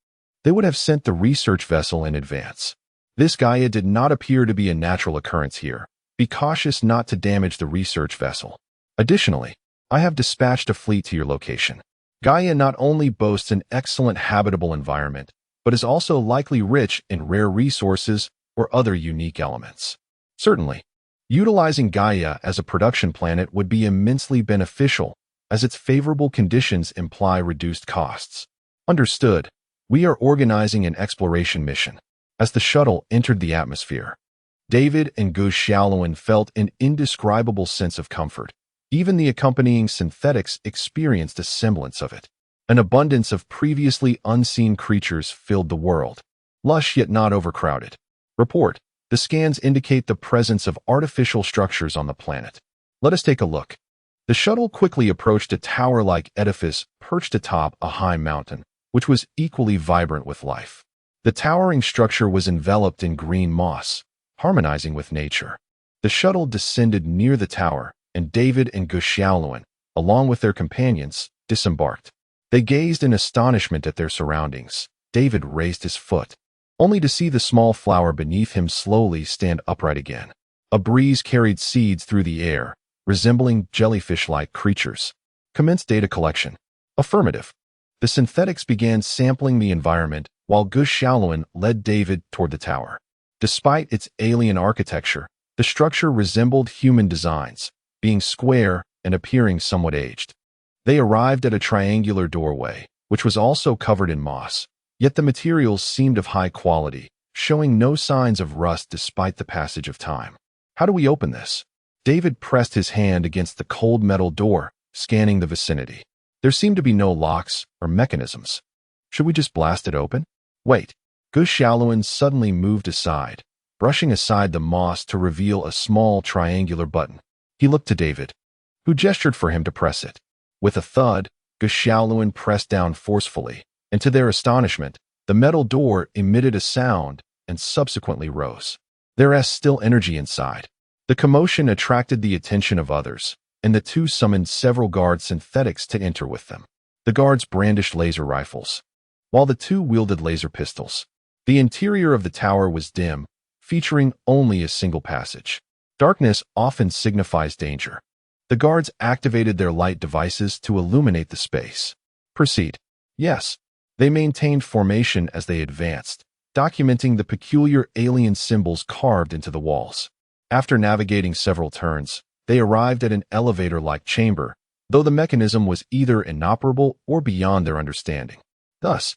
they would have sent the research vessel in advance. This Gaia did not appear to be a natural occurrence here. Be cautious not to damage the research vessel. Additionally, I have dispatched a fleet to your location. Gaia not only boasts an excellent habitable environment, but is also likely rich in rare resources or other unique elements. Certainly, utilizing Gaia as a production planet would be immensely beneficial, as its favorable conditions imply reduced costs. Understood. We are organizing an exploration mission. As the shuttle entered the atmosphere, David and Gu Xiaoluan felt an indescribable sense of comfort. Even the accompanying synthetics experienced a semblance of it. An abundance of previously unseen creatures filled the world, lush yet not overcrowded. Report. The scans indicate the presence of artificial structures on the planet. Let us take a look. The shuttle quickly approached a tower-like edifice perched atop a high mountain, which was equally vibrant with life. The towering structure was enveloped in green moss, harmonizing with nature. The shuttle descended near the tower, and David and Gu Xiaoluan, along with their companions, disembarked. They gazed in astonishment at their surroundings. David raised his foot, only to see the small flower beneath him slowly stand upright again. A breeze carried seeds through the air, resembling jellyfish-like creatures. Commence data collection. Affirmative. The synthetics began sampling the environment, while Gu Xiaoluan led David toward the tower. Despite its alien architecture, the structure resembled human designs, being square and appearing somewhat aged. They arrived at a triangular doorway, which was also covered in moss, yet the materials seemed of high quality, showing no signs of rust despite the passage of time. How do we open this? David pressed his hand against the cold metal door, scanning the vicinity. There seemed to be no locks or mechanisms. Should we just blast it open? Wait. Gu Xiaoluan suddenly moved aside, brushing aside the moss to reveal a small triangular button. He looked to David, who gestured for him to press it. With a thud, Gu Xiaoluan pressed down forcefully, and to their astonishment, the metal door emitted a sound and subsequently rose. There is still energy inside. The commotion attracted the attention of others, and the two summoned several guard synthetics to enter with them. The guards brandished laser rifles, while the two wielded laser pistols. The interior of the tower was dim, featuring only a single passage. Darkness often signifies danger. The guards activated their light devices to illuminate the space. Proceed. Yes. They maintained formation as they advanced, documenting the peculiar alien symbols carved into the walls. After navigating several turns, they arrived at an elevator-like chamber, though the mechanism was either inoperable or beyond their understanding. Thus,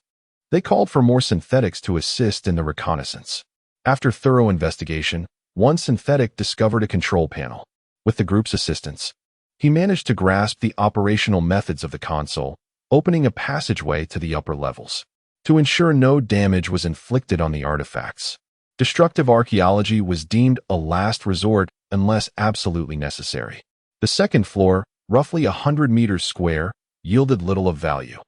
they called for more synthetics to assist in the reconnaissance. After thorough investigation, one synthetic discovered a control panel. With the group's assistance, he managed to grasp the operational methods of the console, opening a passageway to the upper levels. To ensure no damage was inflicted on the artifacts, destructive archaeology was deemed a last resort unless absolutely necessary. The second floor, roughly 100 meters square, yielded little of value,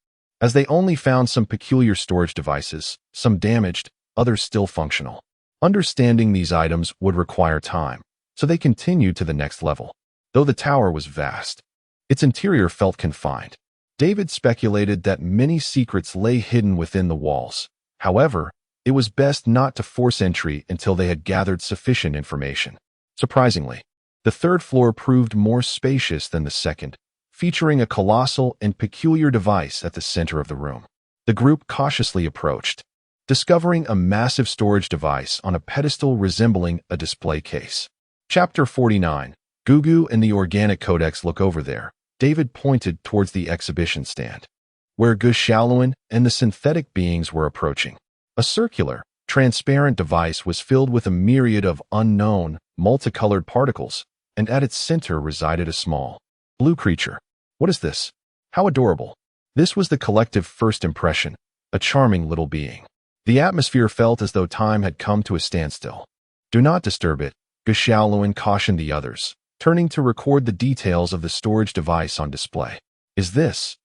as they only found some peculiar storage devices, some damaged, others still functional. Understanding these items would require time, so they continued to the next level. Though the tower was vast, its interior felt confined. David speculated that many secrets lay hidden within the walls. However, it was best not to force entry until they had gathered sufficient information. Surprisingly, the third floor proved more spacious than the second, featuring a colossal and peculiar device at the center of the room. The group cautiously approached, discovering a massive storage device on a pedestal resembling a display case. Chapter 49. Gugu and the Organic Codex look over there. David pointed towards the exhibition stand, where Gu Shaoluan and the synthetic beings were approaching. A circular, transparent device was filled with a myriad of unknown, multicolored particles, and at its center resided a small, blue creature. What is this? How adorable. This was the collective first impression, a charming little being. The atmosphere felt as though time had come to a standstill. Do not disturb it, Gu Shaoluan cautioned the others, turning to record the details of the storage device on display. Is this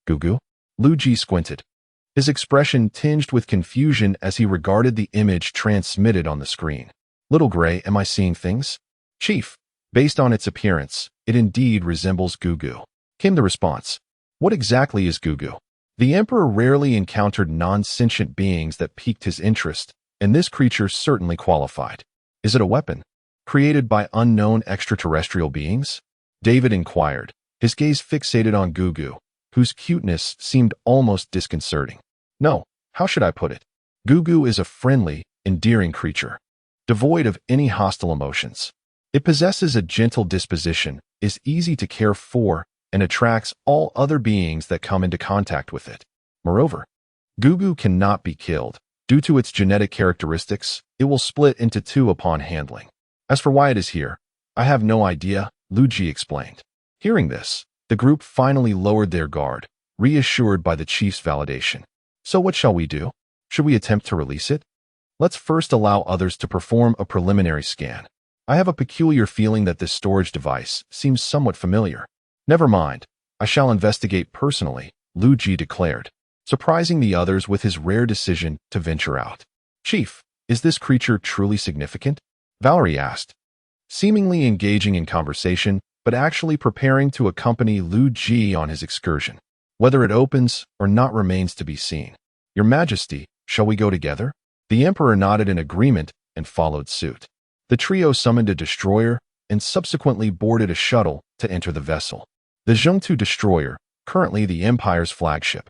Gugu? Liu Ji squinted, his expression tinged with confusion as he regarded the image transmitted on the screen. Little Gray, am I seeing things? Chief, based on its appearance, it indeed resembles Gugu, came the response. What exactly is Gugu? The Emperor rarely encountered non-sentient beings that piqued his interest, and this creature certainly qualified. Is it a weapon created by unknown extraterrestrial beings? David inquired, his gaze fixated on Gugu, whose cuteness seemed almost disconcerting. No, how should I put it? Gugu is a friendly, endearing creature, devoid of any hostile emotions. It possesses a gentle disposition, is easy to care for, and attracts all other beings that come into contact with it. Moreover, Gugu cannot be killed. Due to its genetic characteristics, it will split into two upon handling. As for why it is here, I have no idea, Liu Ji explained. Hearing this, the group finally lowered their guard, reassured by the chief's validation. So what shall we do? Should we attempt to release it? Let's first allow others to perform a preliminary scan. I have a peculiar feeling that this storage device seems somewhat familiar. Never mind, I shall investigate personally, Liu Ji declared, surprising the others with his rare decision to venture out. Chief, is this creature truly significant? Valerie asked, seemingly engaging in conversation, but actually preparing to accompany Liu Ji on his excursion. Whether it opens or not remains to be seen. Your Majesty, shall we go together? The Emperor nodded in agreement and followed suit. The trio summoned a destroyer and subsequently boarded a shuttle to enter the vessel. The Zhengtu destroyer, currently the Empire's flagship,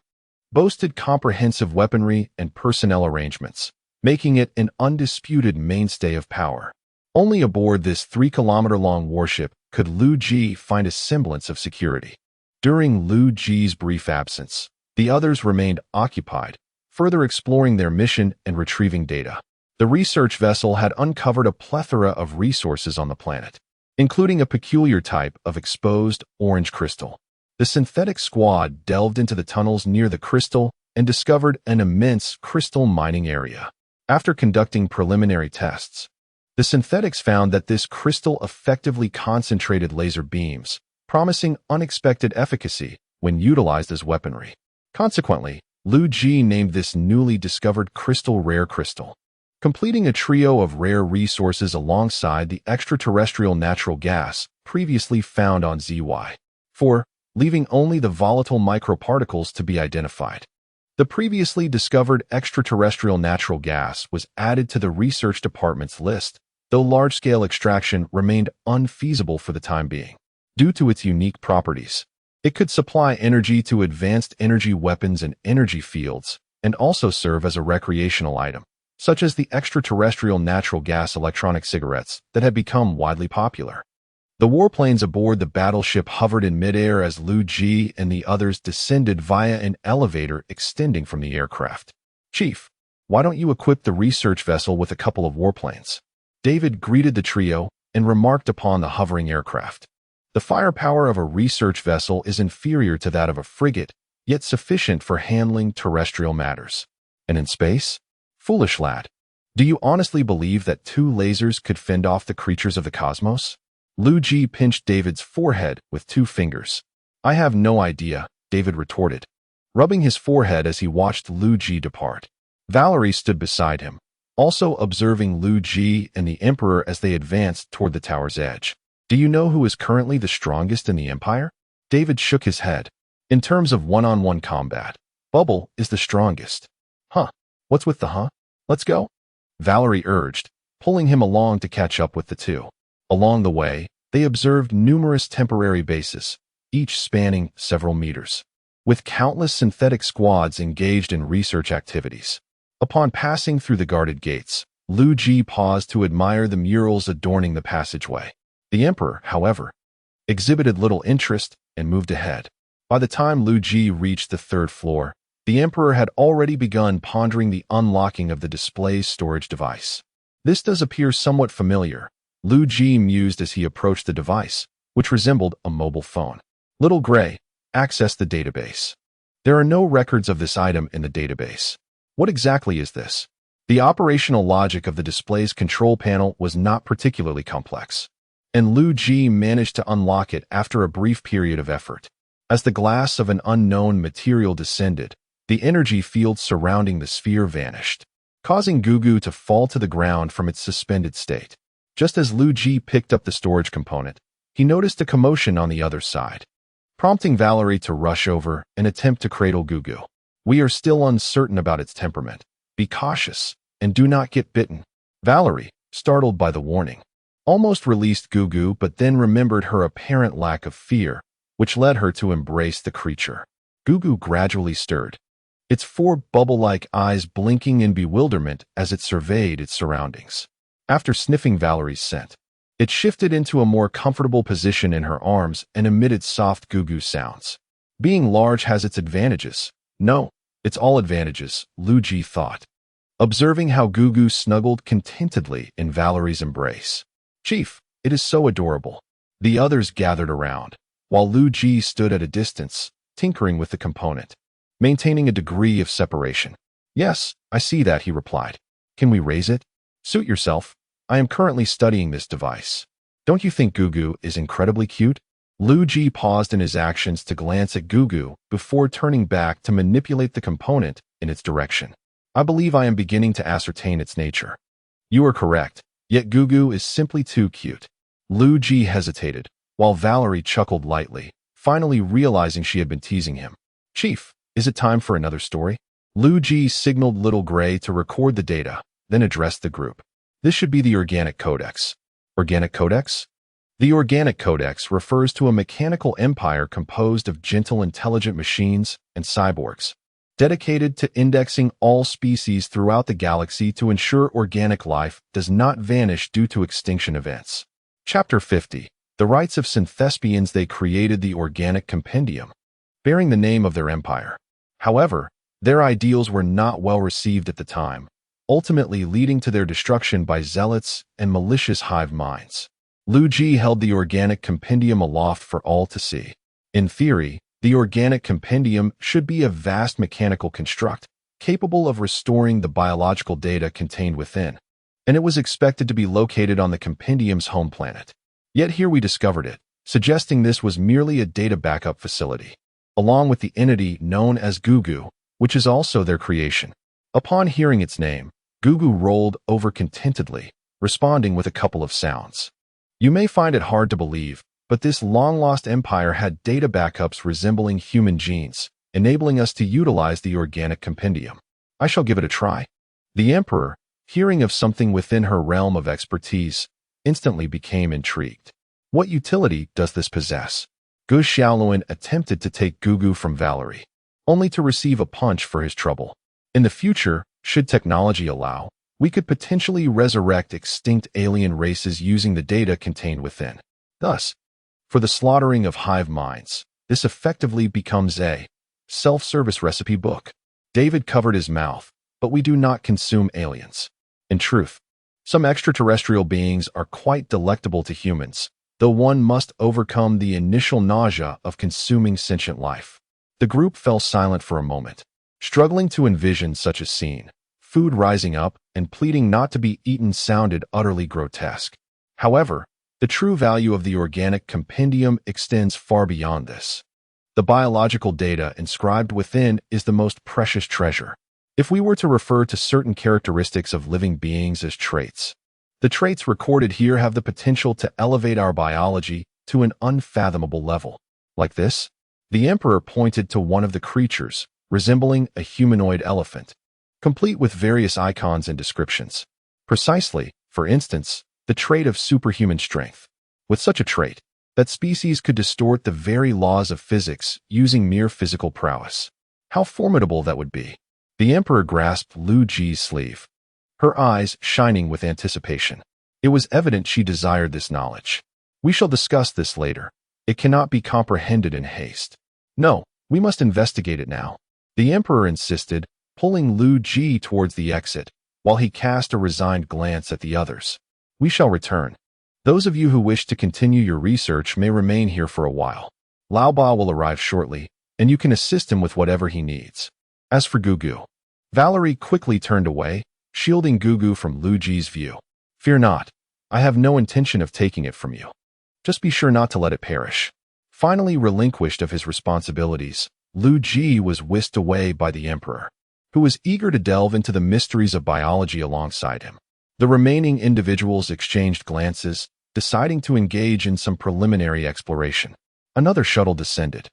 boasted comprehensive weaponry and personnel arrangements, making it an undisputed mainstay of power. Only aboard this 3-kilometer-long warship could Liu Ji find a semblance of security. During Liu Ji's brief absence, the others remained occupied, further exploring their mission and retrieving data. The research vessel had uncovered a plethora of resources on the planet, including a peculiar type of exposed orange crystal. The synthetic squad delved into the tunnels near the crystal and discovered an immense crystal mining area. After conducting preliminary tests, the synthetics found that this crystal effectively concentrated laser beams, promising unexpected efficacy when utilized as weaponry. Consequently, Liu Ji named this newly discovered crystal Rare Crystal, completing a trio of rare resources alongside the extraterrestrial natural gas previously found on ZY-4, leaving only the volatile microparticles to be identified. The previously discovered extraterrestrial natural gas was added to the research department's list, though large-scale extraction remained unfeasible for the time being. Due to its unique properties, it could supply energy to advanced energy weapons and energy fields, and also serve as a recreational item, such as the extraterrestrial natural gas electronic cigarettes that had become widely popular. The warplanes aboard the battleship hovered in midair as Liu Ji and the others descended via an elevator extending from the aircraft. Chief, why don't you equip the research vessel with a couple of warplanes? David greeted the trio and remarked upon the hovering aircraft. The firepower of a research vessel is inferior to that of a frigate, yet sufficient for handling terrestrial matters. And in space? Foolish lad. Do you honestly believe that 2 lasers could fend off the creatures of the cosmos? Liu Ji pinched David's forehead with 2 fingers. I have no idea, David retorted, rubbing his forehead as he watched Liu Ji depart. Valerie stood beside him, also observing Liu Ji and the Emperor as they advanced toward the tower's edge. Do you know who is currently the strongest in the Empire? David shook his head. In terms of one-on-one combat, Bubble is the strongest. Huh? What's with the huh? Let's go? Valerie urged, pulling him along to catch up with the 2. Along the way, they observed numerous temporary bases, each spanning several meters, with countless synthetic squads engaged in research activities. Upon passing through the guarded gates, Liu Ji paused to admire the murals adorning the passageway. The Emperor, however, exhibited little interest and moved ahead. By the time Liu Ji reached the 3rd floor, the Emperor had already begun pondering the unlocking of the display's storage device. This does appear somewhat familiar, Liu Ji mused as he approached the device, which resembled a mobile phone. Little Gray, access the database. There are no records of this item in the database. What exactly is this? The operational logic of the display's control panel was not particularly complex, and Liu Ji managed to unlock it after a brief period of effort. As the glass of an unknown material descended, the energy field surrounding the sphere vanished, causing Gugu to fall to the ground from its suspended state. Just as Liu Ji picked up the storage component, he noticed a commotion on the other side, prompting Valerie to rush over and attempt to cradle Gugu. We are still uncertain about its temperament. Be cautious, and do not get bitten. Valerie, startled by the warning, almost released Gugu but then remembered her apparent lack of fear, which led her to embrace the creature. Gugu gradually stirred, its 4 bubble-like eyes blinking in bewilderment as it surveyed its surroundings. After sniffing Valerie's scent, it shifted into a more comfortable position in her arms and emitted soft Gugu sounds. Being large has its advantages. No, it's all advantages, Liu Ji thought, observing how Gugu snuggled contentedly in Valerie's embrace. Chief, it is so adorable. The others gathered around, while Liu Ji stood at a distance, tinkering with the component, maintaining a degree of separation. Yes, I see that, he replied. Can we raise it? Suit yourself. I am currently studying this device. Don't you think Gugu is incredibly cute? Liu Ji paused in his actions to glance at Gugu before turning back to manipulate the component in its direction. I believe I am beginning to ascertain its nature. You are correct, yet Gugu is simply too cute. Liu Ji hesitated, while Valerie chuckled lightly, finally realizing she had been teasing him. Chief, is it time for another story? Liu Ji signaled Little Gray to record the data, then addressed the group. This should be the Organic Codex. Organic Codex? The Organic Codex refers to a mechanical empire composed of gentle, intelligent machines and cyborgs, dedicated to indexing all species throughout the galaxy to ensure organic life does not vanish due to extinction events. Chapter 50. The Rights of Synthespians. They created the Organic Compendium, bearing the name of their empire. However, their ideals were not well received at the time, ultimately leading to their destruction by zealots and malicious hive minds. Liu Ji held the Organic Compendium aloft for all to see. In theory, the Organic Compendium should be a vast mechanical construct, capable of restoring the biological data contained within, and it was expected to be located on the compendium's home planet. Yet here we discovered it, suggesting this was merely a data backup facility, along with the entity known as Gugu, which is also their creation. Upon hearing its name, Gugu rolled over contentedly, responding with a couple of sounds. You may find it hard to believe, but this long-lost empire had data backups resembling human genes, enabling us to utilize the Organic Compendium. I shall give it a try. The Emperor, hearing of something within her realm of expertise, instantly became intrigued. What utility does this possess? Gu Xiaoluan attempted to take Gugu from Valerie, only to receive a punch for his trouble. In the future, should technology allow, we could potentially resurrect extinct alien races using the data contained within. Thus, for the slaughtering of hive minds, this effectively becomes a self-service recipe book. David covered his mouth, but we do not consume aliens. In truth, Some extraterrestrial beings are quite delectable to humans, though one must overcome the initial nausea of consuming sentient life. The group fell silent for a moment, struggling to envision such a scene. Food rising up and pleading not to be eaten sounded utterly grotesque. However, the true value of the organic compendium extends far beyond this. The biological data inscribed within is the most precious treasure. If we were to refer to certain characteristics of living beings as traits, the traits recorded here have the potential to elevate our biology to an unfathomable level. Like this, the Emperor pointed to one of the creatures, resembling a humanoid elephant, complete with various icons and descriptions. Precisely, for instance, the trait of superhuman strength. With such a trait, that species could distort the very laws of physics using mere physical prowess. How formidable that would be! The Emperor grasped Liu Ji's sleeve, her eyes shining with anticipation. It was evident she desired this knowledge. We shall discuss this later. It cannot be comprehended in haste. No, we must investigate it now. The Emperor insisted, pulling Liu Ji towards the exit, while he cast a resigned glance at the others. We shall return. Those of you who wish to continue your research may remain here for a while. Lao Ba will arrive shortly, and you can assist him with whatever he needs. As for Gugu, Valerie quickly turned away, shielding Gugu from Liu Ji's view. Fear not. I have no intention of taking it from you. Just be sure not to let it perish. Finally relinquished of his responsibilities, Liu Ji was whisked away by the Emperor, who was eager to delve into the mysteries of biology alongside him. The remaining individuals exchanged glances, deciding to engage in some preliminary exploration. Another shuttle descended.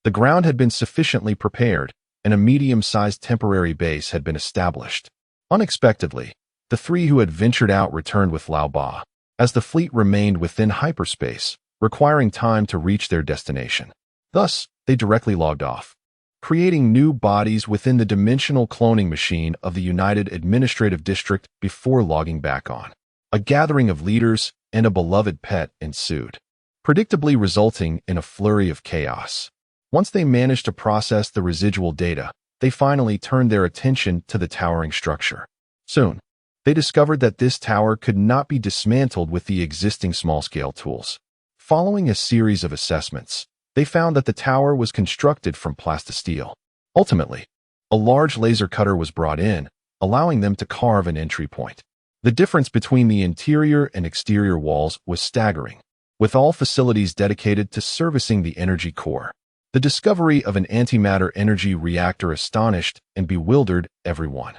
The ground had been sufficiently prepared, and a medium-sized temporary base had been established. Unexpectedly, the three who had ventured out returned with Lao Ba, as the fleet remained within hyperspace, requiring time to reach their destination. Thus, they directly logged off, creating new bodies within the dimensional cloning machine of the United Administrative District before logging back on. A gathering of leaders and a beloved pet ensued, predictably resulting in a flurry of chaos. Once they managed to process the residual data, they finally turned their attention to the towering structure. Soon, they discovered that this tower could not be dismantled with the existing small-scale tools. Following a series of assessments, they found that the tower was constructed from plastisteel. Ultimately, a large laser cutter was brought in, allowing them to carve an entry point. The difference between the interior and exterior walls was staggering, with all facilities dedicated to servicing the energy core. The discovery of an antimatter energy reactor astonished and bewildered everyone.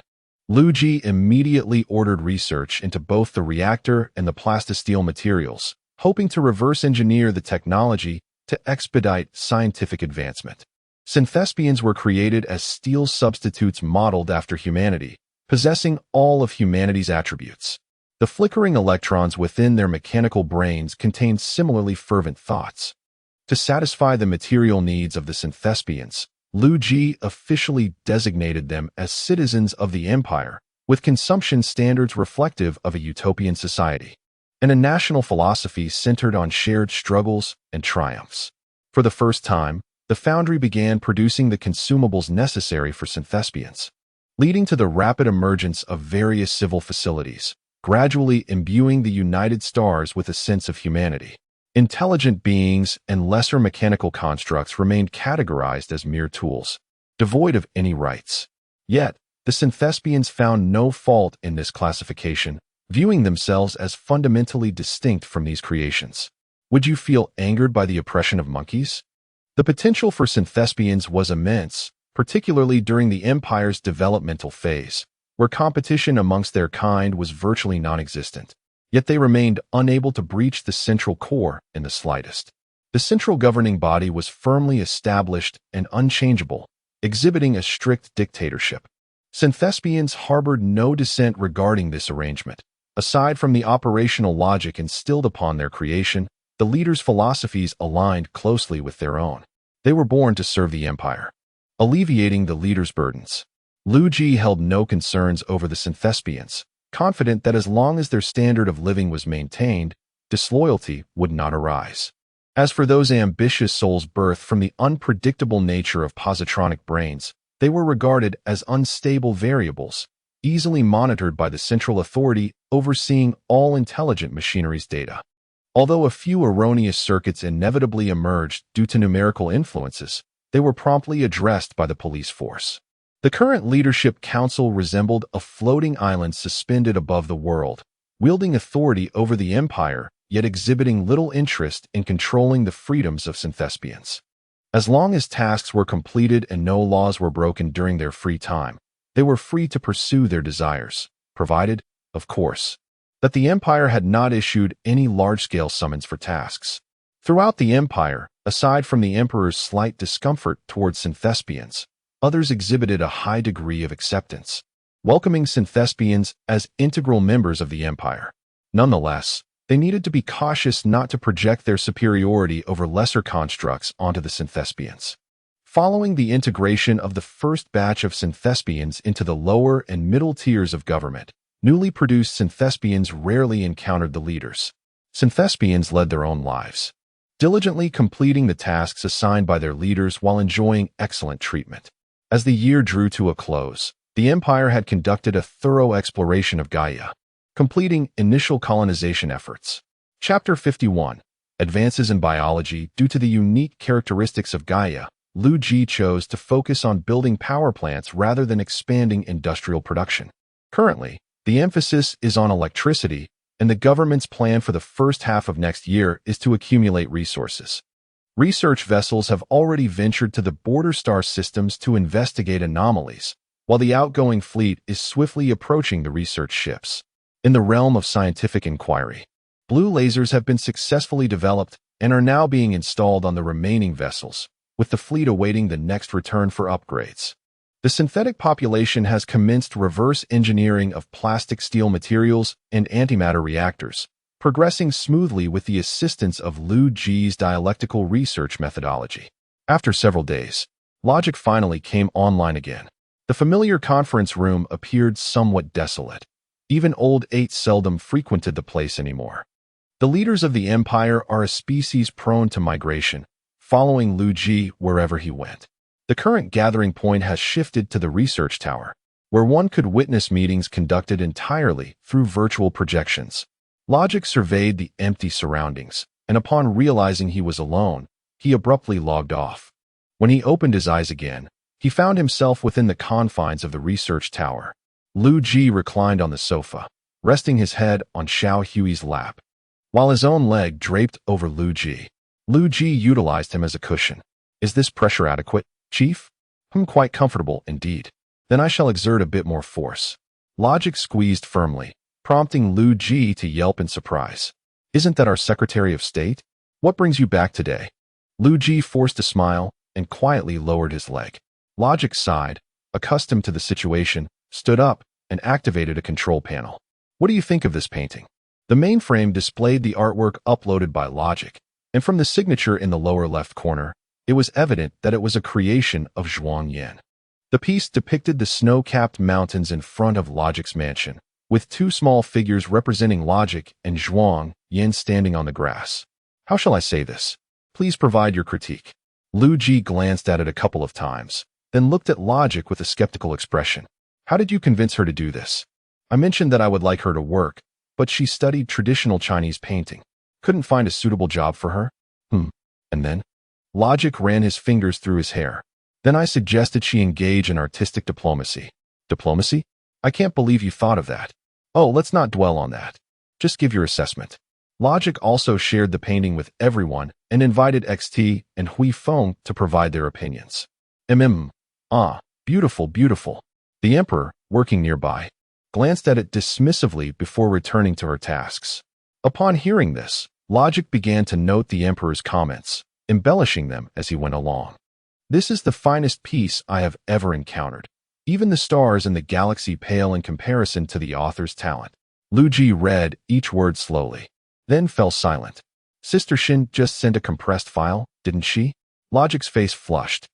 Liu Ji immediately ordered research into both the reactor and the plastisteel materials, hoping to reverse engineer the technology to expedite scientific advancement. Synthespians were created as steel substitutes modeled after humanity, possessing all of humanity's attributes. The flickering electrons within their mechanical brains contained similarly fervent thoughts. To satisfy the material needs of the Synthespians, Liu Ji officially designated them as citizens of the Empire, with consumption standards reflective of a utopian society, and a national philosophy centered on shared struggles and triumphs. For the first time, the foundry began producing the consumables necessary for Synthespians, leading to the rapid emergence of various civil facilities, gradually imbuing the United Stars with a sense of humanity. Intelligent beings and lesser mechanical constructs remained categorized as mere tools, devoid of any rights. Yet, the Synthespians found no fault in this classification, viewing themselves as fundamentally distinct from these creations. Would you feel angered by the oppression of monkeys? The potential for Synthespians was immense, particularly during the Empire's developmental phase, where competition amongst their kind was virtually non-existent. Yet they remained unable to breach the central core in the slightest. The central governing body was firmly established and unchangeable, exhibiting a strict dictatorship. Synthespians harbored no dissent regarding this arrangement. Aside from the operational logic instilled upon their creation, the leaders' philosophies aligned closely with their own. They were born to serve the Empire, alleviating the leaders' burdens. Liu Ji held no concerns over the Synthespians, confident that as long as their standard of living was maintained, disloyalty would not arise. As for those ambitious souls birthed from the unpredictable nature of positronic brains, they were regarded as unstable variables, easily monitored by the central authority overseeing all intelligent machinery's data. Although a few erroneous circuits inevitably emerged due to numerical influences, they were promptly addressed by the police force. The current leadership council resembled a floating island suspended above the world, wielding authority over the empire, yet exhibiting little interest in controlling the freedoms of synthespians. As long as tasks were completed and no laws were broken during their free time, they were free to pursue their desires, provided, of course, that the empire had not issued any large-scale summons for tasks. Throughout the empire, aside from the emperor's slight discomfort towards synthespians, others exhibited a high degree of acceptance, welcoming synthespians as integral members of the empire. Nonetheless, they needed to be cautious not to project their superiority over lesser constructs onto the synthespians. Following the integration of the first batch of synthespians into the lower and middle tiers of government, newly produced synthespians rarely encountered the leaders. Synthespians led their own lives, diligently completing the tasks assigned by their leaders while enjoying excellent treatment. As the year drew to a close, the Empire had conducted a thorough exploration of Gaia, completing initial colonization efforts. Chapter 51. Advances in Biology. Due to the unique characteristics of Gaia, Liu Ji chose to focus on building power plants rather than expanding industrial production. Currently, the emphasis is on electricity, and the government's plan for the first half of next year is to accumulate resources. Research vessels have already ventured to the border star systems to investigate anomalies, while the outgoing fleet is swiftly approaching the research ships. In the realm of scientific inquiry, blue lasers have been successfully developed and are now being installed on the remaining vessels, with the fleet awaiting the next return for upgrades. The synthetic population has commenced reverse engineering of plastic steel materials and antimatter reactors, progressing smoothly with the assistance of Liu Ji's dialectical research methodology. After several days, logic finally came online again. The familiar conference room appeared somewhat desolate. Even old eights seldom frequented the place anymore. The leaders of the Empire are a species prone to migration, following Liu Ji wherever he went. The current gathering point has shifted to the research tower, where one could witness meetings conducted entirely through virtual projections. Logic surveyed the empty surroundings, and upon realizing he was alone, he abruptly logged off. When he opened his eyes again, he found himself within the confines of the research tower. Liu Ji reclined on the sofa, resting his head on Xiao Hui's lap, while his own leg draped over Liu Ji. Liu Ji utilized him as a cushion. Is this pressure adequate, Chief? I'm quite comfortable indeed. Then I shall exert a bit more force. Logic squeezed firmly, prompting Liu Ji to yelp in surprise. Isn't that our Secretary of State? What brings you back today? Liu Ji forced a smile and quietly lowered his leg. Logic sighed, accustomed to the situation, stood up, and activated a control panel. What do you think of this painting? The mainframe displayed the artwork uploaded by Logic, and from the signature in the lower left corner, it was evident that it was a creation of Zhuang Yan. The piece depicted the snow-capped mountains in front of Logic's mansion, with two small figures representing Logic and Zhuang Yan standing on the grass. How shall I say this? Please provide your critique. Liu Ji glanced at it a couple of times, then looked at Logic with a skeptical expression. How did you convince her to do this? I mentioned that I would like her to work, but she studied traditional Chinese painting. Couldn't find a suitable job for her? And then? Logic ran his fingers through his hair. Then I suggested she engage in artistic diplomacy. Diplomacy? I can't believe you thought of that. Oh, let's not dwell on that. Just give your assessment. Logic also shared the painting with everyone and invited XT and Hui Feng to provide their opinions. Beautiful, beautiful. The Emperor, working nearby, glanced at it dismissively before returning to her tasks. Upon hearing this, Logic began to note the Emperor's comments, embellishing them as he went along. This is the finest piece I have ever encountered. Even the stars in the galaxy pale in comparison to the author's talent. Liu Ji read each word slowly, then fell silent. Sister Xin just sent a compressed file, didn't she? Logic's face flushed.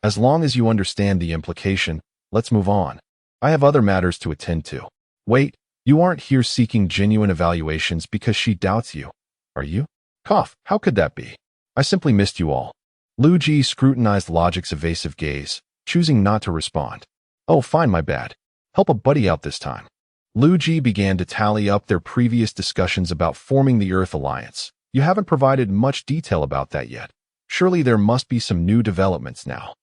As long as you understand the implication, let's move on. I have other matters to attend to. Wait, you aren't here seeking genuine evaluations because she doubts you, are you? Cough, how could that be? I simply missed you all. Liu Ji scrutinized Logic's evasive gaze, choosing not to respond. Oh, fine, my bad. Help a buddy out this time. Liu Ji began to tally up their previous discussions about forming the Earth Alliance. You haven't provided much detail about that yet. Surely there must be some new developments now.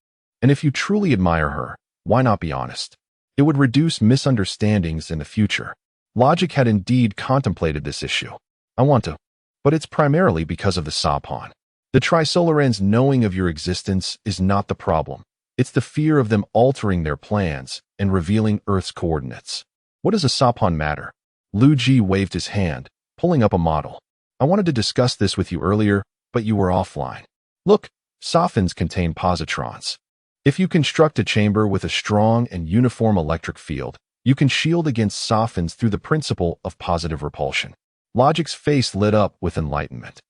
And if you truly admire her, why not be honest? It would reduce misunderstandings in the future. Logic had indeed contemplated this issue. I want to, but it's primarily because of the Sapon. The Trisolarans knowing of your existence is not the problem. It's the fear of them altering their plans and revealing Earth's coordinates. What does a Sapon matter? Liu Ji waved his hand, pulling up a model. I wanted to discuss this with you earlier, but you were offline. Look, Sophons contain positrons. If you construct a chamber with a strong and uniform electric field, you can shield against Sophons through the principle of positive repulsion. Logic's face lit up with enlightenment.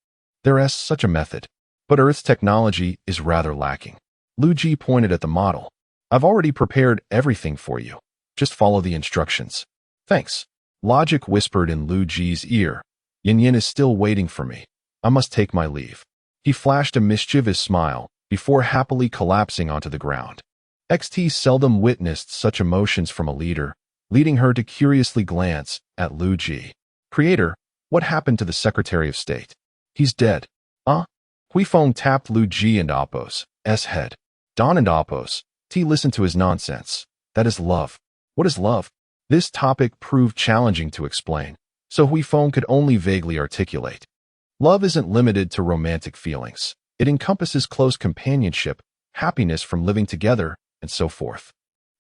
There is such a method, but Earth's technology is rather lacking. Liu Ji pointed at the model. I've already prepared everything for you. Just follow the instructions. Thanks. Logic whispered in Liu Ji's ear. Yin Yin is still waiting for me. I must take my leave. He flashed a mischievous smile before happily collapsing onto the ground. XT seldom witnessed such emotions from a leader, leading her to curiously glance at Liu Ji. Creator, what happened to the Secretary of State? He's dead. Huifeng tapped Liu Ji and Apos' head. Don and Apos, T listened to his nonsense. That is love. What is love? This topic proved challenging to explain, so Huifeng could only vaguely articulate. Love isn't limited to romantic feelings. It encompasses close companionship, happiness from living together, and so forth.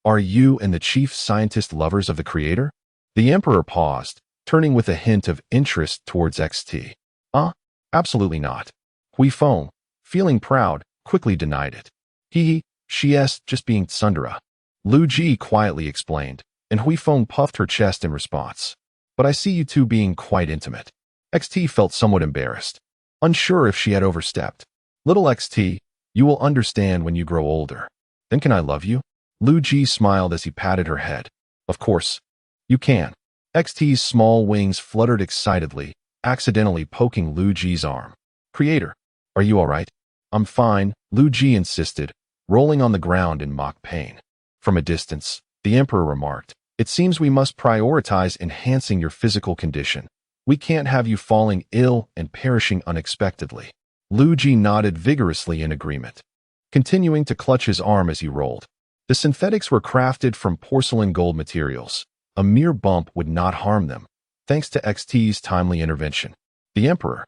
Are you and the chief scientist lovers of the Creator? The Emperor paused, turning with a hint of interest towards XT. Absolutely not. Huifeng, feeling proud, quickly denied it. She's just being tsundere. Liu Ji quietly explained, and Huifeng puffed her chest in response. But I see you two being quite intimate. XT felt somewhat embarrassed, unsure if she had overstepped. Little XT, you will understand when you grow older. Then can I love you? Liu Ji smiled as he patted her head. Of course. You can. XT's small wings fluttered excitedly, accidentally poking Liu Ji's arm. Creator, are you all right? I'm fine, Liu Ji insisted, rolling on the ground in mock pain. From a distance, the Emperor remarked, it seems we must prioritize enhancing your physical condition. We can't have you falling ill and perishing unexpectedly. Liu Ji nodded vigorously in agreement, continuing to clutch his arm as he rolled. The synthetics were crafted from porcelain gold materials. A mere bump would not harm them, thanks to XT's timely intervention. The Emperor,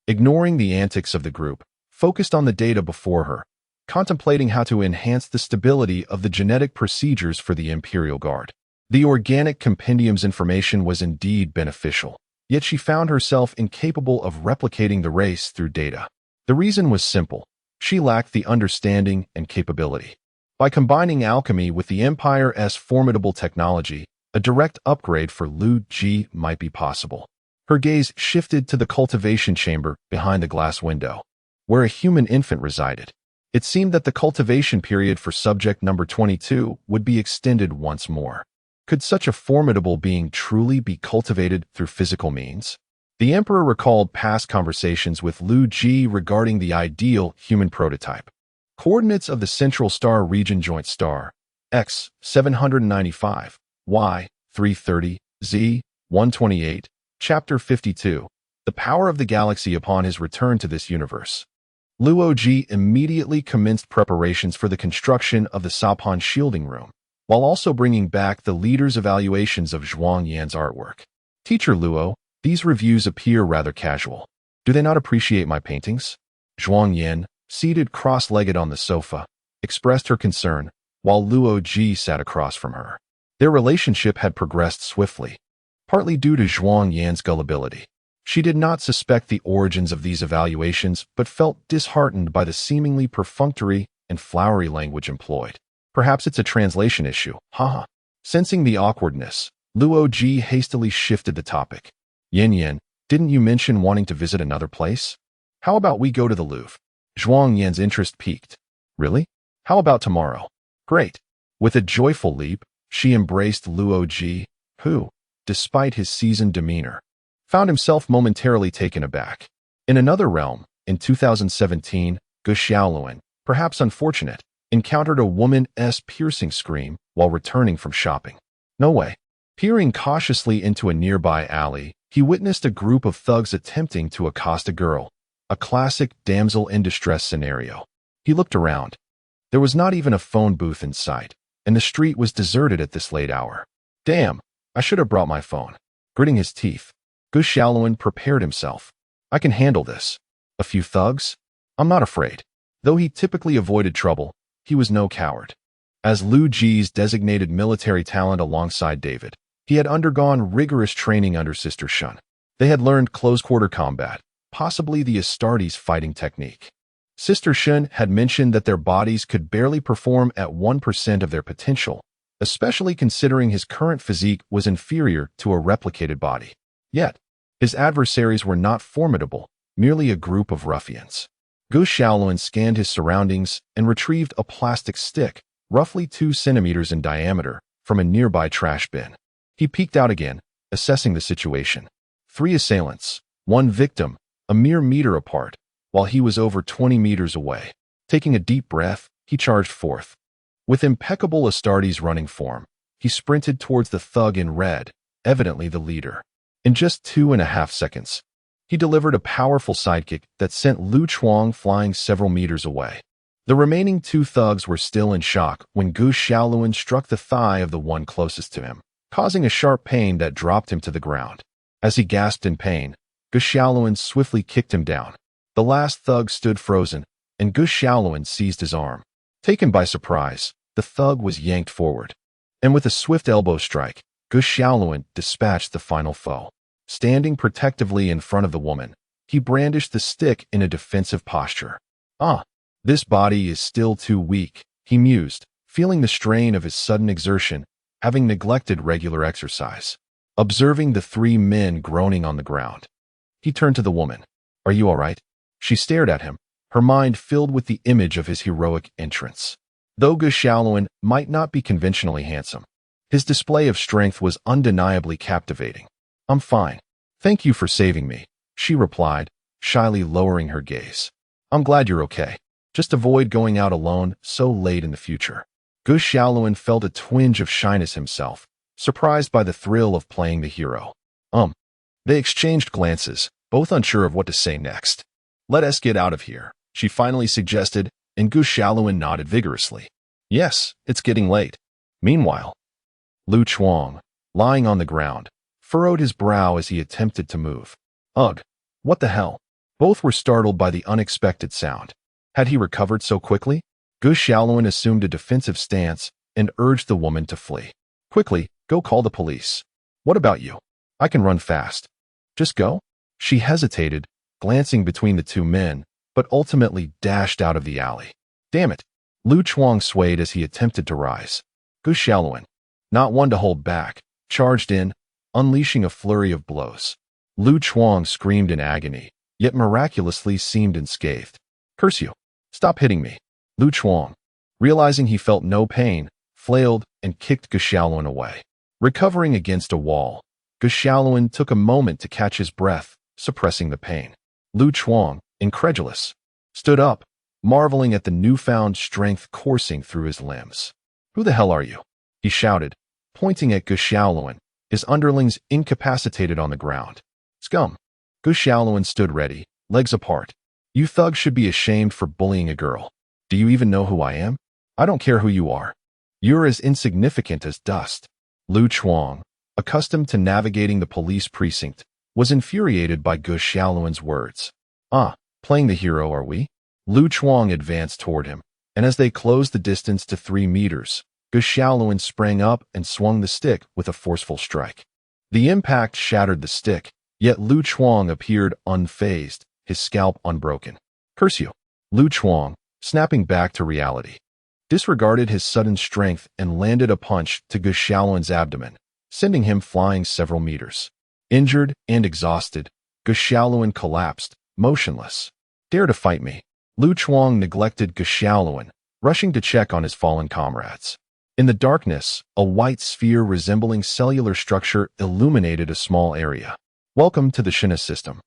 ignoring the antics of the group, focused on the data before her, contemplating how to enhance the stability of the genetic procedures for the Imperial Guard. The organic compendium's information was indeed beneficial, yet she found herself incapable of replicating the race through data. The reason was simple. She lacked the understanding and capability. By combining alchemy with the Empire's formidable technology, a direct upgrade for Liu Ji might be possible. Her gaze shifted to the cultivation chamber behind the glass window, where a human infant resided. It seemed that the cultivation period for subject number 22 would be extended once more. Could such a formidable being truly be cultivated through physical means? The Emperor recalled past conversations with Liu Ji regarding the ideal human prototype. Coordinates of the Central Star Region Joint Star, X 795, Y 330, Z 128, Chapter 52, The Power of the Galaxy upon his return to this universe. Liu Ji immediately commenced preparations for the construction of the Sapon shielding room, while also bringing back the leader's evaluations of Zhuang Yan's artwork. Teacher Luo, these reviews appear rather casual. Do they not appreciate my paintings? Zhuang Yan, seated cross-legged on the sofa, expressed her concern, while Liu Ji sat across from her. Their relationship had progressed swiftly, partly due to Zhuang Yan's gullibility. She did not suspect the origins of these evaluations, but felt disheartened by the seemingly perfunctory and flowery language employed. Perhaps it's a translation issue, haha. Sensing the awkwardness, Liu Ji hastily shifted the topic. Yin Yin, didn't you mention wanting to visit another place? How about we go to the Louvre? Zhuang Yan's interest piqued. Really? How about tomorrow? Great. With a joyful leap, she embraced Liu Ji, who, despite his seasoned demeanor, found himself momentarily taken aback. In another realm, in 2017, Gu Xiaoluan, perhaps unfortunate, encountered a woman's piercing scream while returning from shopping. No way. Peering cautiously into a nearby alley, he witnessed a group of thugs attempting to accost a girl, a classic damsel in distress scenario. He looked around. There was not even a phone booth in sight, and the street was deserted at this late hour. Damn, I should have brought my phone. Gritting his teeth, Gus Shaolin prepared himself. I can handle this. A few thugs? I'm not afraid. Though he typically avoided trouble, he was no coward. As Liu Ji's designated military talent alongside David, he had undergone rigorous training under Sister Shun. They had learned close-quarter combat, possibly the Astartes fighting technique. Sister Shun had mentioned that their bodies could barely perform at 1% of their potential, especially considering his current physique was inferior to a replicated body. Yet, his adversaries were not formidable, merely a group of ruffians. Gus Shaolin scanned his surroundings and retrieved a plastic stick, roughly 2 centimeters in diameter, from a nearby trash bin. He peeked out again, assessing the situation. 3 assailants, 1 victim, a mere meter apart, while he was over 20 meters away. Taking a deep breath, he charged forth. With impeccable Astartes running form, he sprinted towards the thug in red, evidently the leader. In just 2.5 seconds, he delivered a powerful sidekick that sent Lu Chuang flying several meters away. The remaining 2 thugs were still in shock when Gus Shaolin struck the thigh of the one closest to him, causing a sharp pain that dropped him to the ground. As he gasped in pain, Gus Shaolin swiftly kicked him down. The last thug stood frozen, and Gus Shaolin seized his arm. Taken by surprise, the thug was yanked forward. And with a swift elbow strike, Gus Shaolin dispatched the final foe. Standing protectively in front of the woman, he brandished the stick in a defensive posture. This body is still too weak, he mused, feeling the strain of his sudden exertion, having neglected regular exercise. Observing the 3 men groaning on the ground, he turned to the woman. Are you all right? She stared at him, her mind filled with the image of his heroic entrance. Though Gus Shaolin might not be conventionally handsome, his display of strength was undeniably captivating. I'm fine. Thank you for saving me, she replied, shyly lowering her gaze. I'm glad you're okay. Just avoid going out alone so late in the future. Gus Shaolin felt a twinge of shyness himself, surprised by the thrill of playing the hero. They exchanged glances, both unsure of what to say next. Let us get out of here, she finally suggested, and Gus Shaolin nodded vigorously. Yes, it's getting late. Meanwhile, Lu Chuang, lying on the ground, furrowed his brow as he attempted to move. Ugh, what the hell? Both were startled by the unexpected sound. Had he recovered so quickly? Gus Shaolin assumed a defensive stance and urged the woman to flee. Quickly, go call the police. What about you? I can run fast. Just go? She hesitated, glancing between the 2 men, but ultimately dashed out of the alley. Damn it! Lu Chuang swayed as he attempted to rise. Gus Shaolin, not one to hold back, charged in, unleashing a flurry of blows. Lu Chuang screamed in agony, yet miraculously seemed unscathed. Curse you! Stop hitting me! Lu Chuang, realizing he felt no pain, flailed and kicked Gus Shaolin away. Recovering against a wall, Gus Shaolin took a moment to catch his breath, suppressing the pain. Lu Chuang, incredulous, stood up, marveling at the newfound strength coursing through his limbs. Who the hell are you? He shouted, pointing at Gus Shaolin, his underlings incapacitated on the ground. Scum! Gus Shaolin stood ready, legs apart. You thugs should be ashamed for bullying a girl. Do you even know who I am? I don't care who you are. You're as insignificant as dust. Lu Chuang, accustomed to navigating the police precinct, was infuriated by Gus Shaolin's words. Playing the hero, are we? Lu Chuang advanced toward him, and as they closed the distance to 3 meters, Gus Shaolin sprang up and swung the stick with a forceful strike. The impact shattered the stick, yet Lu Chuang appeared unfazed, his scalp unbroken. Curse you! Lu Chuang, snapping back to reality, disregarded his sudden strength and landed a punch to Gus Shaolin's abdomen, sending him flying several meters. Injured and exhausted, Gus Shaolin collapsed, motionless. Dare to fight me? Lu Chuang neglected Gus Shaolin, rushing to check on his fallen comrades. In the darkness, a white sphere resembling cellular structure illuminated a small area. Welcome to the Shina system.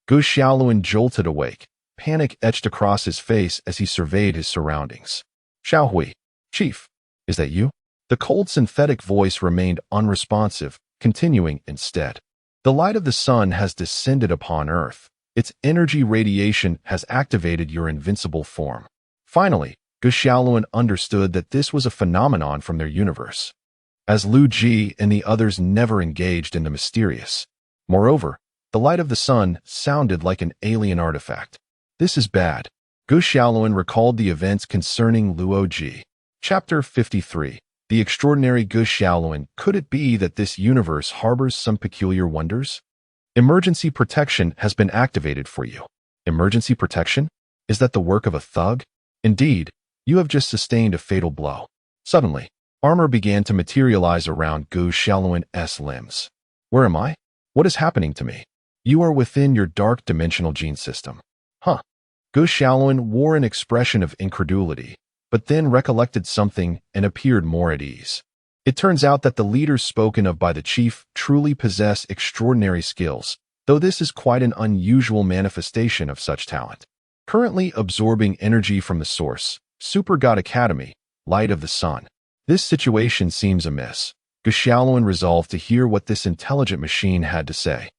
Gus Shaolin jolted awake, panic etched across his face as he surveyed his surroundings. Xiao Hui, Chief, is that you? The cold synthetic voice remained unresponsive, continuing instead. The light of the sun has descended upon Earth. Its energy radiation has activated your invincible form. Finally, Gu Xiaoluan understood that this was a phenomenon from their universe, as Liu Ji and the others never engaged in the mysterious. Moreover, the light of the sun sounded like an alien artifact. This is bad. Gu Xiaoluan recalled the events concerning Liu Ji. Chapter 53. The extraordinary Gu Xiaoluan. Could it be that this universe harbors some peculiar wonders? Emergency protection has been activated for you. Emergency protection? Is that the work of a thug? Indeed, you have just sustained a fatal blow. Suddenly, armor began to materialize around Gu Xiaoluan's limbs. Where am I? What is happening to me? You are within your dark dimensional gene system. Huh. Gu Xiaoluan wore an expression of incredulity, but then recollected something and appeared more at ease. It turns out that the leaders spoken of by the chief truly possess extraordinary skills, though this is quite an unusual manifestation of such talent. Currently absorbing energy from the source, Super God Academy, light of the sun. This situation seems amiss. Gu Xiaoluan resolved to hear what this intelligent machine had to say.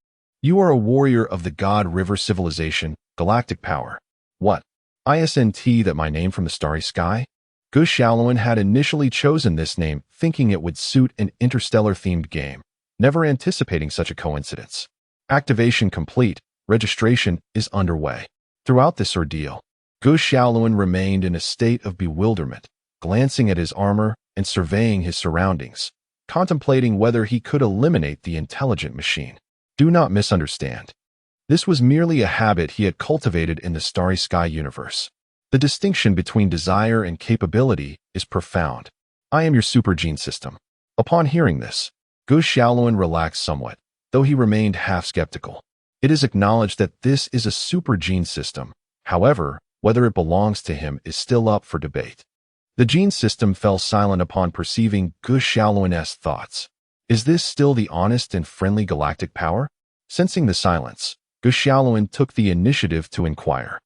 You are a warrior of the God River civilization, galactic power. What? Isn't that my name from the starry sky? Gu Xiaoluan had initially chosen this name thinking it would suit an interstellar-themed game, never anticipating such a coincidence. Activation complete. Registration is underway. Throughout this ordeal, Gu Xiaoluan remained in a state of bewilderment, glancing at his armor and surveying his surroundings, contemplating whether he could eliminate the intelligent machine. Do not misunderstand. This was merely a habit he had cultivated in the starry sky universe. The distinction between desire and capability is profound. I am your super gene system. Upon hearing this, Gu Xiaoluan relaxed somewhat, though he remained half skeptical. It is acknowledged that this is a super gene system. However, whether it belongs to him is still up for debate. The gene system fell silent upon perceiving Gu Xiaoluan's thoughts. Is this still the honest and friendly galactic power? Sensing the silence, Gu Xiaoluan took the initiative to inquire.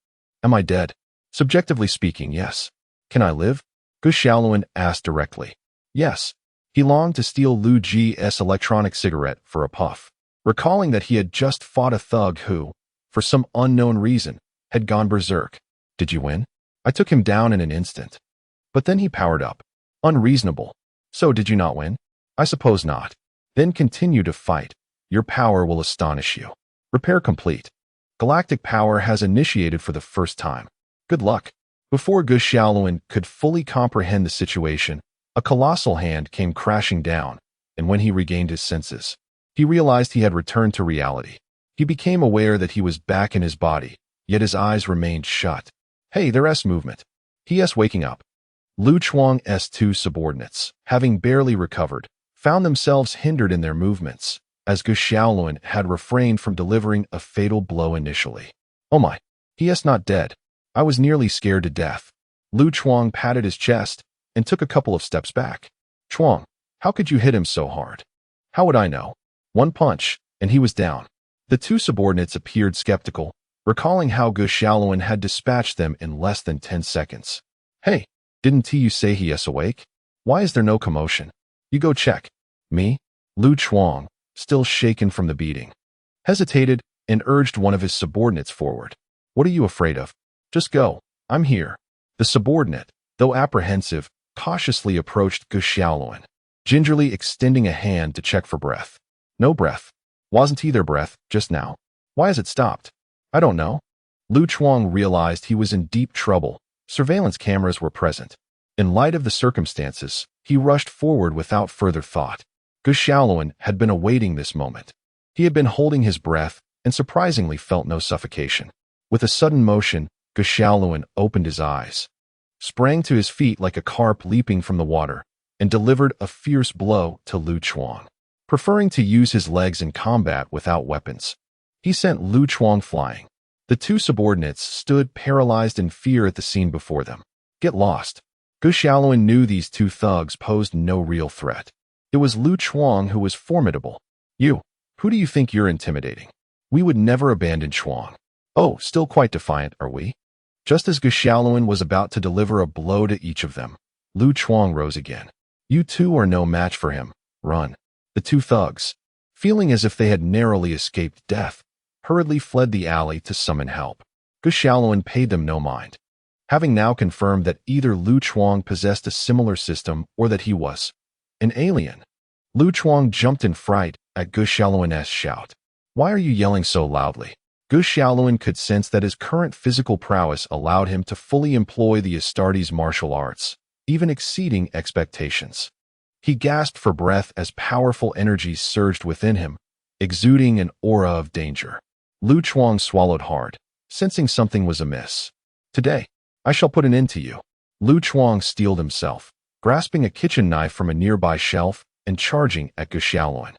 Am I dead? Subjectively speaking, yes. Can I live? Gu Xiaoluan asked directly. Yes. He longed to steal Liu Ji's electronic cigarette for a puff, recalling that he had just fought a thug who, for some unknown reason, had gone berserk. Did you win? I took him down in an instant. But then he powered up. Unreasonable. So did you not win? I suppose not. Then continue to fight. Your power will astonish you. Repair complete. Galactic power has initiated for the first time. Good luck. Before Gu Xiaoluan could fully comprehend the situation, a colossal hand came crashing down, and when he regained his senses, he realized he had returned to reality. He became aware that he was back in his body, yet his eyes remained shut. Hey, there's movement. He.s. waking up. Lu Chuang's two subordinates, having barely recovered, found themselves hindered in their movements, as Gu Xiaoluan had refrained from delivering a fatal blow initially. Oh my, he.s. not dead. I was nearly scared to death. Lu Chuang patted his chest and took a couple of steps back. Chuang, how could you hit him so hard? How would I know? One punch, and he was down. The two subordinates appeared skeptical, recalling how Gu Xiaoluan had dispatched them in less than 10 seconds. Hey, didn't you say he.s. awake? Why is there no commotion? You go check. Me? Lu Chuang, still shaken from the beating, hesitated and urged one of his subordinates forward. What are you afraid of? Just go. I'm here. The subordinate, though apprehensive, cautiously approached Gu Xiaoluan, gingerly extending a hand to check for breath. No breath. Wasn't there breath just now? Why has it stopped? I don't know. Lu Chuang realized he was in deep trouble. Surveillance cameras were present. In light of the circumstances, he rushed forward without further thought. Gu Xiaoluan had been awaiting this moment. He had been holding his breath and surprisingly felt no suffocation. With a sudden motion, Gu Xiaoluan opened his eyes, sprang to his feet like a carp leaping from the water, and delivered a fierce blow to Lu Chuang. Preferring to use his legs in combat without weapons, he sent Lu Chuang flying. The two subordinates stood paralyzed in fear at the scene before them. Get lost. Gu Xiaoluan knew these two thugs posed no real threat. It was Lu Chuang who was formidable. You, who do you think you're intimidating? We would never abandon Chuang. Oh, still quite defiant, are we? Just as Gu Xiaoluan was about to deliver a blow to each of them, Lu Chuang rose again. You two are no match for him. Run. The two thugs, feeling as if they had narrowly escaped death, hurriedly fled the alley to summon help. Gu Xiaoluan paid them no mind. Having now confirmed that either Lu Chuang possessed a similar system or that he was an alien, Lu Chuang jumped in fright at Gu Xiaoluan's shout. Why are you yelling so loudly? Gu Xiaoluan could sense that his current physical prowess allowed him to fully employ the Astartes martial arts, even exceeding expectations. He gasped for breath as powerful energies surged within him, exuding an aura of danger. Lu Chuang swallowed hard, sensing something was amiss. Today, I shall put an end to you. Lu Chuang steeled himself, grasping a kitchen knife from a nearby shelf and charging at Gu Xiaoluan.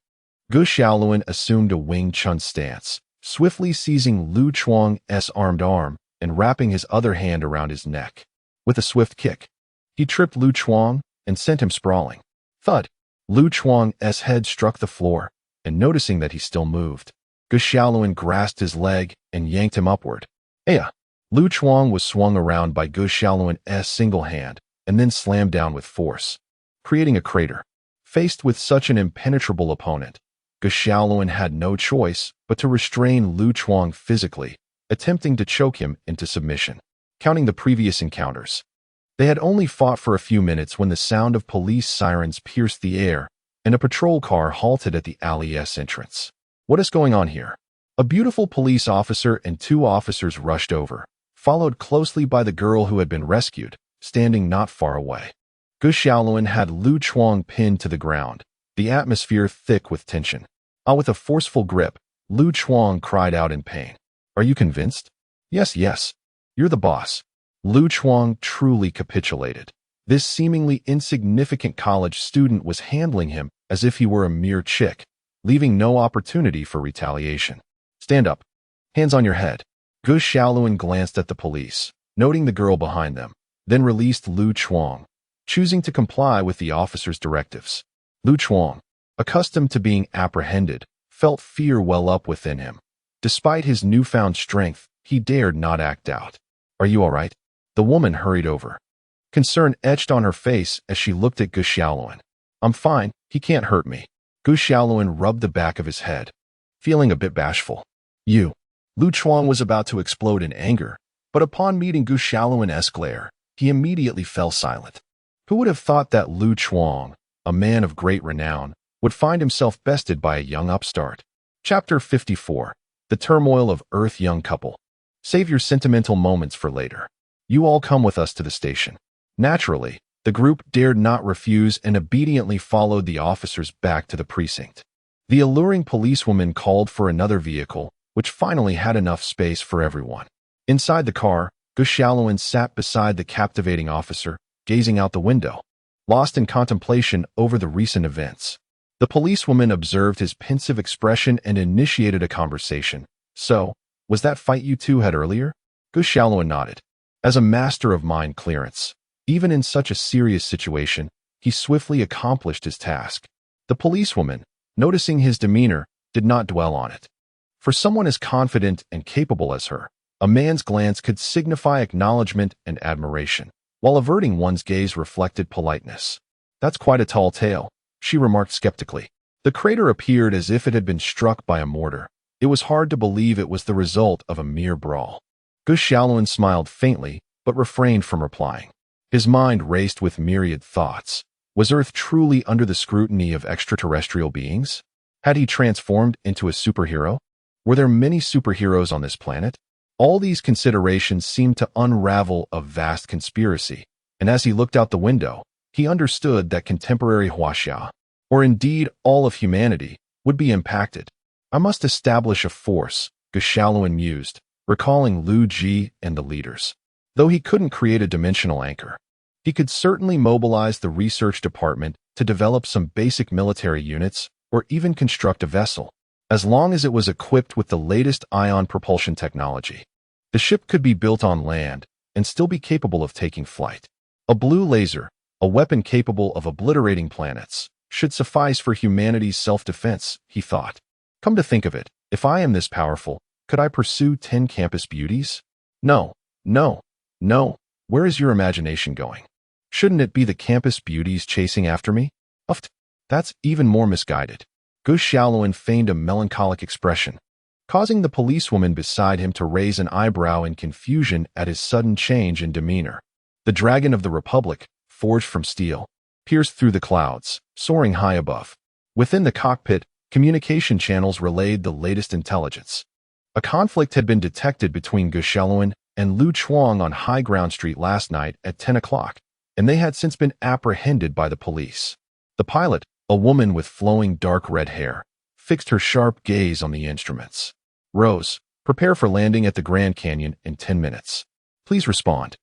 Gu Xiaoluan assumed a Wing Chun stance, swiftly seizing Lu Chuang's armed arm and wrapping his other hand around his neck. With a swift kick, he tripped Lu Chuang and sent him sprawling. Thud! Lu Chuang's head struck the floor, and noticing that he still moved, Gu Xiaoluan grasped his leg and yanked him upward. Aya! Lu Chuang was swung around by Gu Xiaoluan's single hand and then slammed down with force, creating a crater. Faced with such an impenetrable opponent, Gu Xiaoluan had no choice but to restrain Lu Chuang physically, attempting to choke him into submission. Counting the previous encounters, they had only fought for a few minutes when the sound of police sirens pierced the air and a patrol car halted at the alley's entrance. What is going on here? A beautiful police officer and two officers rushed over, followed closely by the girl who had been rescued, standing not far away. Gu Xiaoluan had Lu Chuang pinned to the ground, the atmosphere thick with tension. With a forceful grip, Lu Chuang cried out in pain. Are you convinced? Yes. You're the boss. Lu Chuang truly capitulated. This seemingly insignificant college student was handling him as if he were a mere chick, leaving no opportunity for retaliation. Stand up. Hands on your head. Gu Xiaoluan glanced at the police, noting the girl behind them, then released Lu Chuang, choosing to comply with the officer's directives. Lu Chuang, accustomed to being apprehended, felt fear well up within him. Despite his newfound strength, he dared not act out. Are you all right? The woman hurried over. Concern etched on her face as she looked at Gu Xiaoluan. I'm fine, he can't hurt me. Gu Xiaoluan rubbed the back of his head, feeling a bit bashful. You. Lu Chuang was about to explode in anger, but upon meeting Gu Xiaoluan's glare, he immediately fell silent. Who would have thought that Lu Chuang, a man of great renown, would find himself bested by a young upstart? Chapter 54. The Turmoil of Earth Young Couple. Save your sentimental moments for later. You all come with us to the station. Naturally, the group dared not refuse and obediently followed the officers back to the precinct. The alluring policewoman called for another vehicle, which finally had enough space for everyone. Inside the car, Gu Xiaoluan sat beside the captivating officer, gazing out the window, lost in contemplation over the recent events. The policewoman observed his pensive expression and initiated a conversation. So, was that fight you two had earlier? Gu Xiaoluan nodded. As a master of mind clearance, even in such a serious situation, he swiftly accomplished his task. The policewoman, noticing his demeanor, did not dwell on it. For someone as confident and capable as her, a man's glance could signify acknowledgement and admiration, while averting one's gaze reflected politeness. That's quite a tall tale, she remarked skeptically. The crater appeared as if it had been struck by a mortar. It was hard to believe it was the result of a mere brawl. Gu Xiaoluan smiled faintly, but refrained from replying. His mind raced with myriad thoughts. Was Earth truly under the scrutiny of extraterrestrial beings? Had he transformed into a superhero? Were there many superheroes on this planet? All these considerations seemed to unravel a vast conspiracy, and as he looked out the window, he understood that contemporary Huaxia, or indeed all of humanity, would be impacted. I must establish a force, Gu Xiaoluan mused, recalling Liu Ji and the leaders. Though he couldn't create a dimensional anchor, he could certainly mobilize the research department to develop some basic military units or even construct a vessel, as long as it was equipped with the latest ion propulsion technology. The ship could be built on land and still be capable of taking flight. A blue laser, a weapon capable of obliterating planets, should suffice for humanity's self-defense, he thought. Come to think of it, if I am this powerful, could I pursue 10 campus beauties? No. Where is your imagination going? Shouldn't it be the campus beauties chasing after me? Uft, that's even more misguided. Gu Xiaoluan feigned a melancholic expression, causing the policewoman beside him to raise an eyebrow in confusion at his sudden change in demeanor. The dragon of the Republic, forged from steel, pierced through the clouds, soaring high above. Within the cockpit, communication channels relayed the latest intelligence. A conflict had been detected between Gu Xiaoluan and Lu Chuang on High Ground Street last night at 10 o'clock, and they had since been apprehended by the police. The pilot, a woman with flowing dark red hair, fixed her sharp gaze on the instruments. Rose, prepare for landing at the Grand Canyon in 10 minutes. Please respond.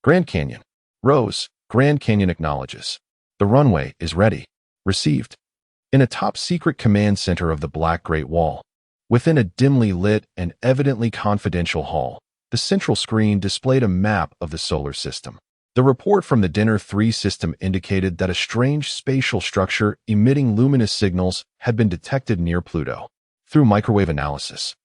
Grand Canyon. Rose, Grand Canyon acknowledges. The runway is ready. Received. In a top-secret command center of the Black Great Wall, within a dimly lit and evidently confidential hall, the central screen displayed a map of the solar system. The report from the Dinner 3 system indicated that a strange spatial structure emitting luminous signals had been detected near Pluto. Through microwave analysis,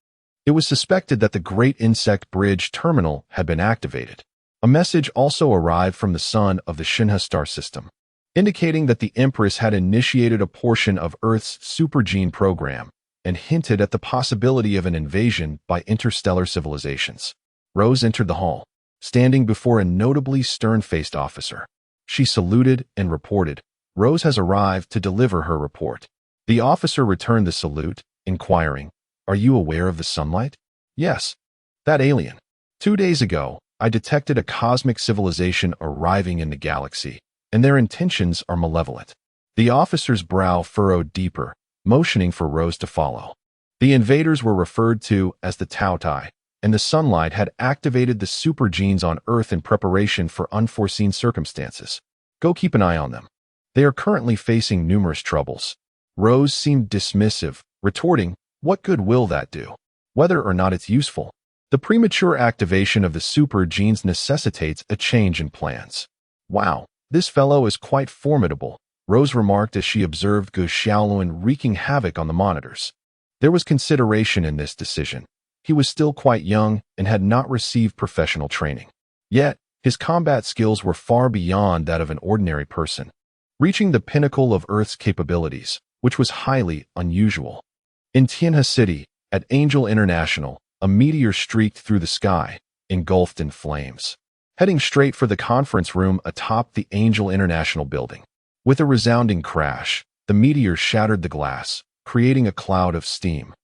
it was suspected that the Great Insect Bridge terminal had been activated. A message also arrived from the sun of the Shinha star system, indicating that the Empress had initiated a portion of Earth's supergene program and hinted at the possibility of an invasion by interstellar civilizations. Rose entered the hall, standing before a notably stern-faced officer. She saluted and reported, "Rose has arrived to deliver her report." The officer returned the salute, inquiring, "Are you aware of the sunlight?" "Yes. That alien. 2 days ago, I detected a cosmic civilization arriving in the galaxy, and their intentions are malevolent." The officer's brow furrowed deeper, motioning for Rose to follow. The invaders were referred to as the Tao Tai, and the sunlight had activated the super genes on Earth in preparation for unforeseen circumstances. Go keep an eye on them. They are currently facing numerous troubles. Rose seemed dismissive, retorting, "What good will that do? Whether or not it's useful." The premature activation of the super genes necessitates a change in plans. "Wow, this fellow is quite formidable," Rose remarked as she observed Gu Xiaoluan wreaking havoc on the monitors. There was consideration in this decision. He was still quite young and had not received professional training. Yet, his combat skills were far beyond that of an ordinary person, reaching the pinnacle of Earth's capabilities, which was highly unusual. In Tianhe City, at Angel International, a meteor streaked through the sky, engulfed in flames, heading straight for the conference room atop the Angel International building. With a resounding crash, the meteor shattered the glass, creating a cloud of steam.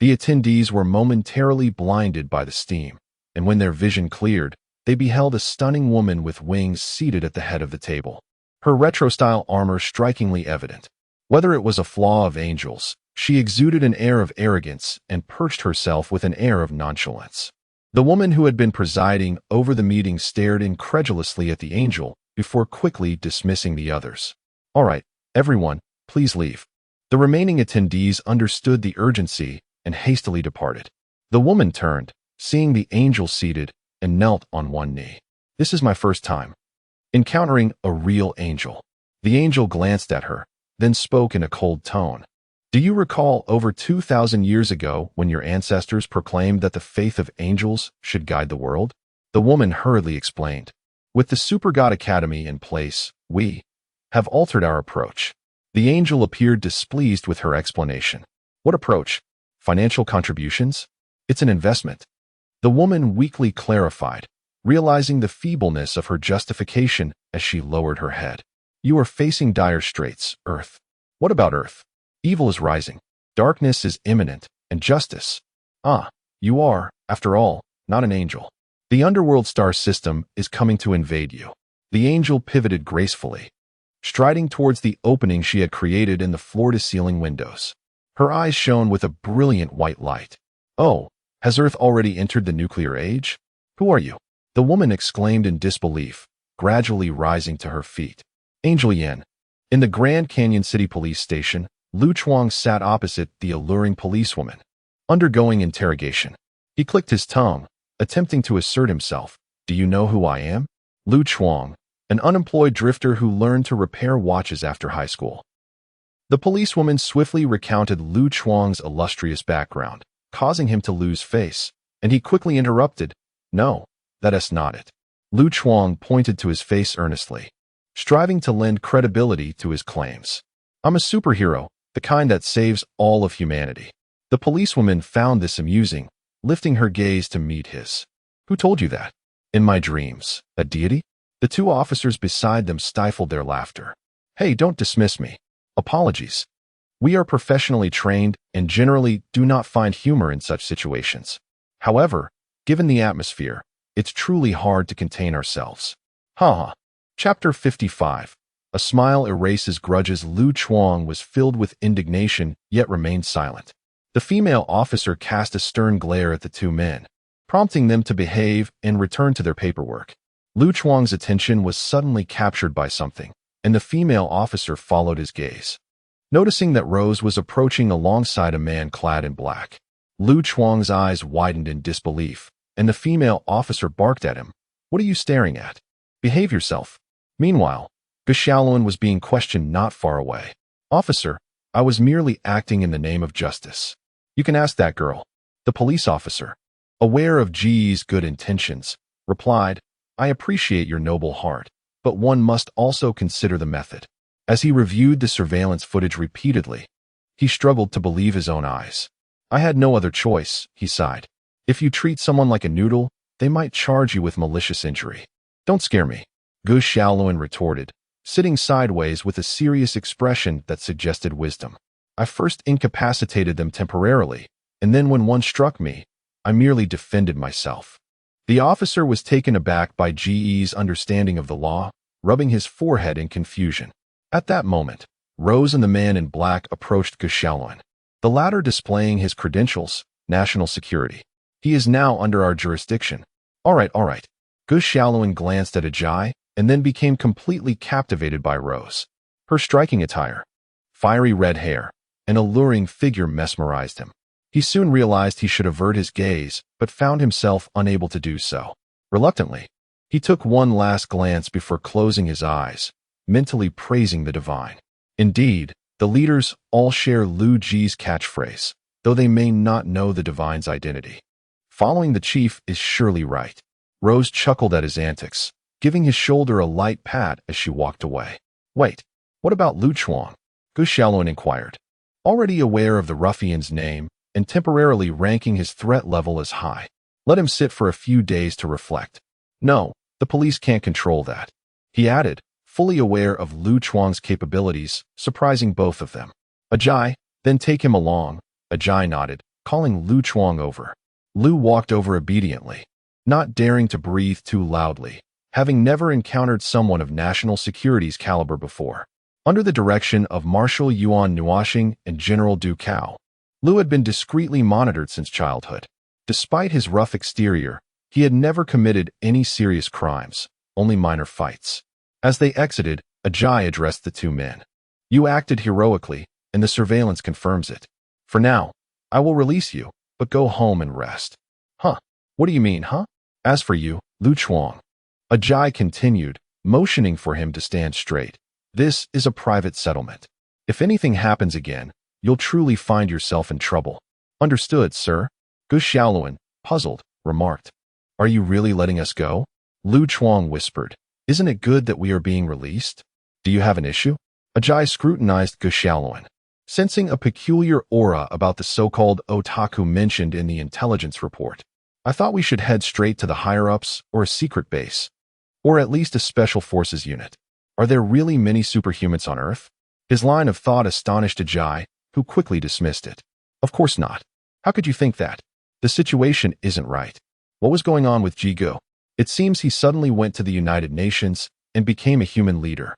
The attendees were momentarily blinded by the steam, and when their vision cleared, they beheld a stunning woman with wings seated at the head of the table, her retro-style armor strikingly evident. Whether it was a flaw of Angel's, she exuded an air of arrogance and perched herself with an air of nonchalance. The woman who had been presiding over the meeting stared incredulously at the Angel before quickly dismissing the others. "All right, everyone, please leave." The remaining attendees understood the urgency and hastily departed. The woman turned, seeing the Angel seated, and knelt on one knee. "This is my first time encountering a real angel." The Angel glanced at her, then spoke in a cold tone. "Do you recall over 2,000 years ago when your ancestors proclaimed that the faith of angels should guide the world?" The woman hurriedly explained. "With the Super God Academy in place, we have altered our approach." The Angel appeared displeased with her explanation. "What approach? Financial contributions? It's an investment." The woman weakly clarified, realizing the feebleness of her justification as she lowered her head. "You are facing dire straits, Earth." "What about Earth? Evil is rising. Darkness is imminent, and justice." "Ah, you are, after all, not an angel. The underworld star system is coming to invade you." The Angel pivoted gracefully, striding towards the opening she had created in the floor-to-ceiling windows. Her eyes shone with a brilliant white light. "Oh, has Earth already entered the nuclear age? Who are you?" The woman exclaimed in disbelief, gradually rising to her feet. "Angel Yan." In the Grand Canyon City Police Station, Lu Chuang sat opposite the alluring policewoman, undergoing interrogation. He clicked his tongue, attempting to assert himself. "Do you know who I am?" Lu Chuang, an unemployed drifter who learned to repair watches after high school. The policewoman swiftly recounted Lu Chuang's illustrious background, causing him to lose face, and he quickly interrupted, "No, that's not it." Lu Chuang pointed to his face earnestly. striving to lend credibility to his claims. I'm a superhero, the kind that saves all of humanity. The policewoman found this amusing, lifting her gaze to meet his. Who told you that? In my dreams. A deity? The two officers beside them stifled their laughter. Hey, don't dismiss me. Apologies. We are professionally trained and generally do not find humor in such situations. However, given the atmosphere, it's truly hard to contain ourselves. Haha. Chapter 55. A smile erases grudges. Lu Chuang was filled with indignation, yet remained silent. The female officer cast a stern glare at the two men, prompting them to behave and return to their paperwork. Lu Chuang's attention was suddenly captured by something, and the female officer followed his gaze. Noticing that Rose was approaching alongside a man clad in black, Lu Chuang's eyes widened in disbelief, and the female officer barked at him. What are you staring at? Behave yourself. Meanwhile, Xiaoluan was being questioned not far away. Officer, I was merely acting in the name of justice. You can ask that girl. The police officer, aware of Ji's good intentions, replied, I appreciate your noble heart, but one must also consider the method. As he reviewed the surveillance footage repeatedly, he struggled to believe his own eyes. I had no other choice, he sighed. If you treat someone like a noodle, they might charge you with malicious injury. Don't scare me, Gu Xiaoluan retorted, sitting sideways with a serious expression that suggested wisdom. I first incapacitated them temporarily, and then when one struck me, I merely defended myself. The officer was taken aback by Ji's understanding of the law, rubbing his forehead in confusion. At that moment, Rose and the man in black approached Gu Xiaoluan, the latter displaying his credentials, national security. He is now under our jurisdiction. All right. Gu Xiaoluan glanced at Ajay, and then became completely captivated by Rose. Her striking attire, fiery red hair, and alluring figure mesmerized him. He soon realized he should avert his gaze, but found himself unable to do so. Reluctantly, he took one last glance before closing his eyes, mentally praising the divine. Indeed, the leaders all share Liu Ji's catchphrase, though they may not know the divine's identity. Following the chief is surely right. Rose chuckled at his antics, giving his shoulder a light pat as she walked away. Wait, what about Lu Chuang? Gu Xiaoluan inquired, already aware of the ruffian's name and temporarily ranking his threat level as high. Let him sit for a few days to reflect. No, the police can't control that, he added, fully aware of Lu Chuang's capabilities, surprising both of them. Ajay, then take him along. Ajay nodded, calling Lu Chuang over. Lu walked over obediently, not daring to breathe too loudly, having never encountered someone of national security's caliber before. Under the direction of Marshal Yuan Nuoxing and General Du Cao, Lu had been discreetly monitored since childhood. Despite his rough exterior, he had never committed any serious crimes, only minor fights. As they exited, Ajay addressed the two men. You acted heroically, and the surveillance confirms it. For now, I will release you, but go home and rest. Huh? What do you mean, huh? As for you, Lu Chuang, Ajay continued, motioning for him to stand straight. This is a private settlement. If anything happens again, you'll truly find yourself in trouble. Understood, sir? Gu Xiaoluan, puzzled, remarked. Are you really letting us go? Lu Chuang whispered. Isn't it good that we are being released? Do you have an issue? Ajay scrutinized Gu Xiaoluan, sensing a peculiar aura about the so-called otaku mentioned in the intelligence report. I thought we should head straight to the higher-ups or a secret base, or at least a special forces unit. Are there really many superhumans on Earth? His line of thought astonished Ajay, who quickly dismissed it. Of course not. How could you think that? The situation isn't right. What was going on with Jigo? It seems he suddenly went to the United Nations and became a human leader.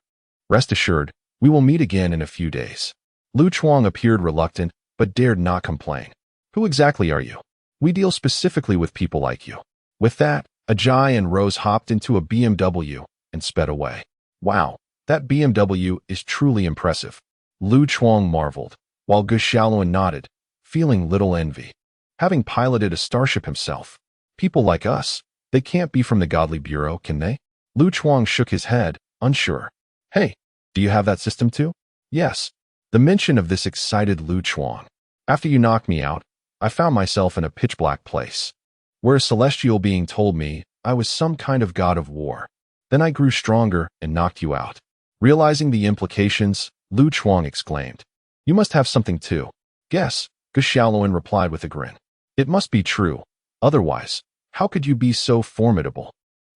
Rest assured, we will meet again in a few days. Lu Chuang appeared reluctant, but dared not complain. Who exactly are you? We deal specifically with people like you. With that, Ajay and Rose hopped into a BMW and sped away. Wow, that BMW is truly impressive. Lu Chuang marveled, while Gu Xiaoluan nodded, feeling little envy. Having piloted a starship himself, people like us, they can't be from the Godly Bureau, can they? Lu Chuang shook his head, unsure. Hey, do you have that system too? Yes. The mention of this excited Lu Chuang. After you knocked me out, I found myself in a pitch-black place, where a celestial being told me I was some kind of god of war. Then I grew stronger and knocked you out. Realizing the implications, Lu Chuang exclaimed, "You must have something too." "Guess," Gu Xiaoluan replied with a grin. "It must be true. Otherwise, how could you be so formidable?"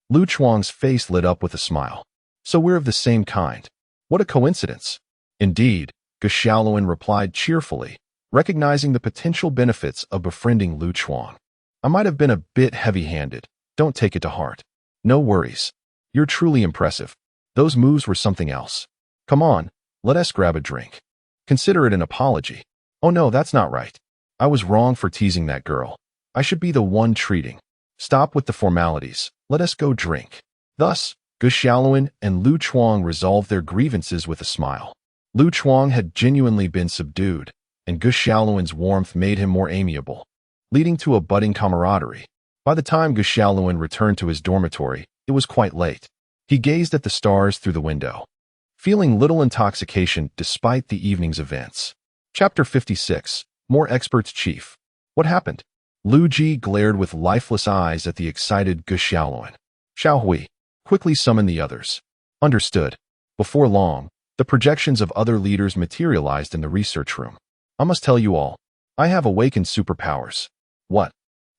Lu Chuang's face lit up with a smile. "So we're of the same kind. What a coincidence." "Indeed," Gu Xiaoluan replied cheerfully, recognizing the potential benefits of befriending Lu Chuang. "I might have been a bit heavy-handed. Don't take it to heart." "No worries. You're truly impressive. Those moves were something else. Come on, let us grab a drink. Consider it an apology." "Oh no, that's not right. I was wrong for teasing that girl. I should be the one treating. Stop with the formalities. Let us go drink." Thus, Gu Xiaoluan and Lu Chuang resolved their grievances with a smile. Lu Chuang had genuinely been subdued, and Gu Xiaoluan's warmth made him more amiable, leading to a budding camaraderie. By the time Gu Xiaoluan returned to his dormitory, it was quite late. He gazed at the stars through the window, feeling little intoxication despite the evening's events. Chapter 56. More Experts Chief. What happened? Liu Ji glared with lifeless eyes at the excited Gu Xiaoluan. "Xiao Hui, quickly summon the others." "Understood." Before long, the projections of other leaders materialized in the research room. "I must tell you all. I have awakened superpowers." "What?"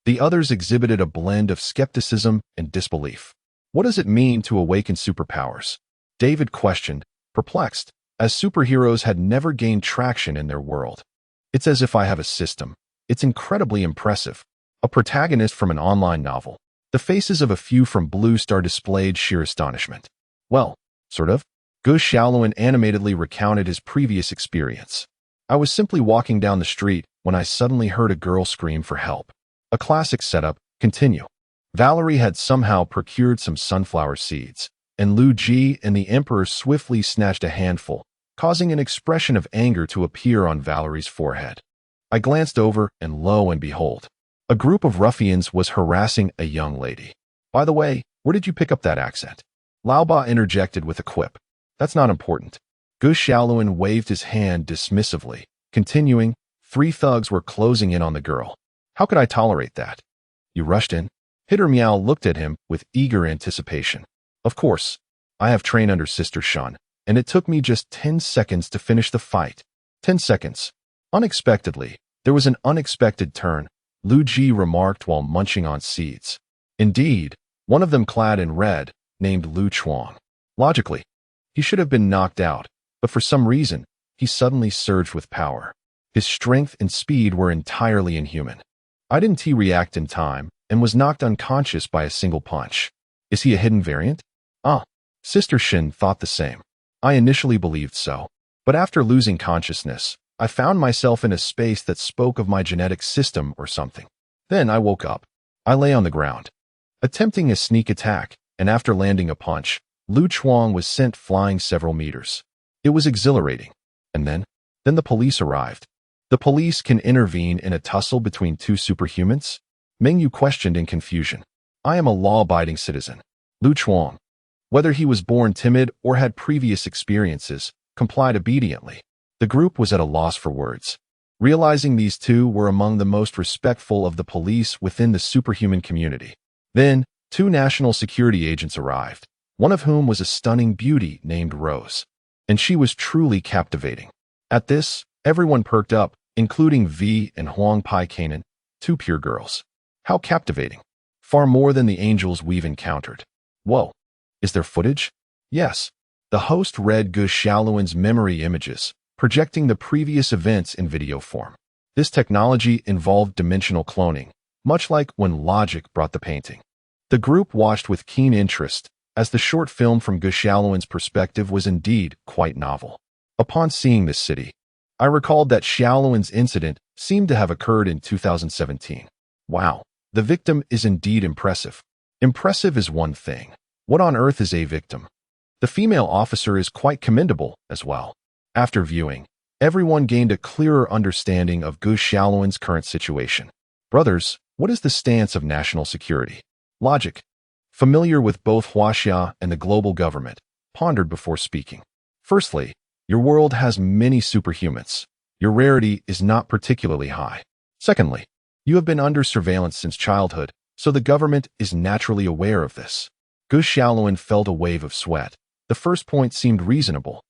The others exhibited a blend of skepticism and disbelief. "What does it mean to awaken superpowers?" David questioned, perplexed, as superheroes had never gained traction in their world. "It's as if I have a system. It's incredibly impressive." A protagonist from an online novel. The faces of a few from Blue Star displayed sheer astonishment. "Well, sort of." Gu Xiaoluan animatedly recounted his previous experience. "I was simply walking down the street when I suddenly heard a girl scream for help." A classic setup. Continue. Valerie had somehow procured some sunflower seeds, and Liu Ji and the Emperor swiftly snatched a handful, causing an expression of anger to appear on Valerie's forehead. I glanced over, and lo and behold, a group of ruffians was harassing a young lady. "By the way, where did you pick up that accent?" Lao Ba interjected with a quip. "That's not important." Gu Xiaoluan waved his hand dismissively, continuing, "3 thugs were closing in on the girl. How could I tolerate that?" "You rushed in?" Hitter Miao looked at him with eager anticipation. "Of course. I have trained under Sister Shun, and it took me just 10 seconds to finish the fight." 10 seconds. Unexpectedly, there was an unexpected turn, Liu Ji remarked while munching on seeds. Indeed, one of them clad in red, named Lu Chuang. Logically, he should have been knocked out, but for some reason, he suddenly surged with power. His strength and speed were entirely inhuman. I didn't react in time, and was knocked unconscious by a single punch. Is he a hidden variant? Sister Shin thought the same. I initially believed so, but after losing consciousness, I found myself in a space that spoke of my genetic system or something. Then I woke up. I lay on the ground, attempting a sneak attack, and after landing a punch, Lu Chuang was sent flying several meters. It was exhilarating. And then the police arrived. The police can intervene in a tussle between 2 superhumans? Mengyu questioned in confusion. I am a law-abiding citizen. Lu Chuang, whether he was born timid or had previous experiences, complied obediently. The group was at a loss for words, realizing these 2 were among the most respectful of the police within the superhuman community. Then, 2 national security agents arrived, one of whom was a stunning beauty named Rose. And she was truly captivating. At this, everyone perked up, including V and Huang Pai Kanan, 2 pure girls. How captivating. Far more than the angels we've encountered. Whoa. Is there footage? Yes. The host read Gu Xiaoluan's memory images, projecting the previous events in video form. This technology involved dimensional cloning, much like when logic brought the painting. The group watched with keen interest, as the short film from Gu Xiaoluan's perspective was indeed quite novel. Upon seeing this city, I recalled that Xiaoluan's incident seemed to have occurred in 2017. Wow, the victim is indeed impressive. Impressive is one thing. What on earth is a victim? The female officer is quite commendable as well. After viewing, everyone gained a clearer understanding of Gu Xiaoluan's current situation. Brothers, what is the stance of national security? Logic, familiar with both Huaxia and the global government, pondered before speaking. Firstly, your world has many superhumans. Your rarity is not particularly high. Secondly, you have been under surveillance since childhood, so the government is naturally aware of this. Gu Xiaoluan felt a wave of sweat, The first point seemed reasonable,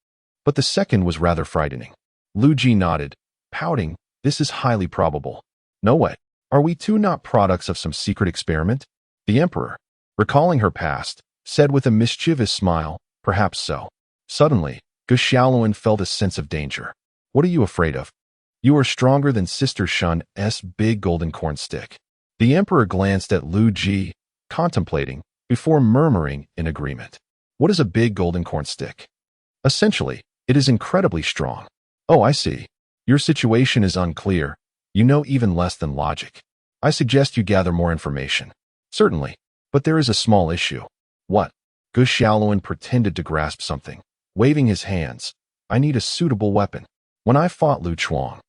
but the second was rather frightening. Liu Ji nodded, pouting. This is highly probable. No way. Are we two not products of some secret experiment? The Emperor, recalling her past, said with a mischievous smile, perhaps so. Suddenly, Gu Xiaoluan felt a sense of danger. What are you afraid of? You are stronger than Sister Shun's big golden corn stick. The Emperor glanced at Liu Ji, contemplating, before murmuring in agreement. What is a big golden corn stick? Essentially, it is incredibly strong. Oh, I see. Your situation is unclear. You know even less than logic. I suggest you gather more information. Certainly. But there is a small issue. What? Gu Xiaoluan pretended to grasp something, waving his hands. I need a suitable weapon. When I fought Lu Chuang,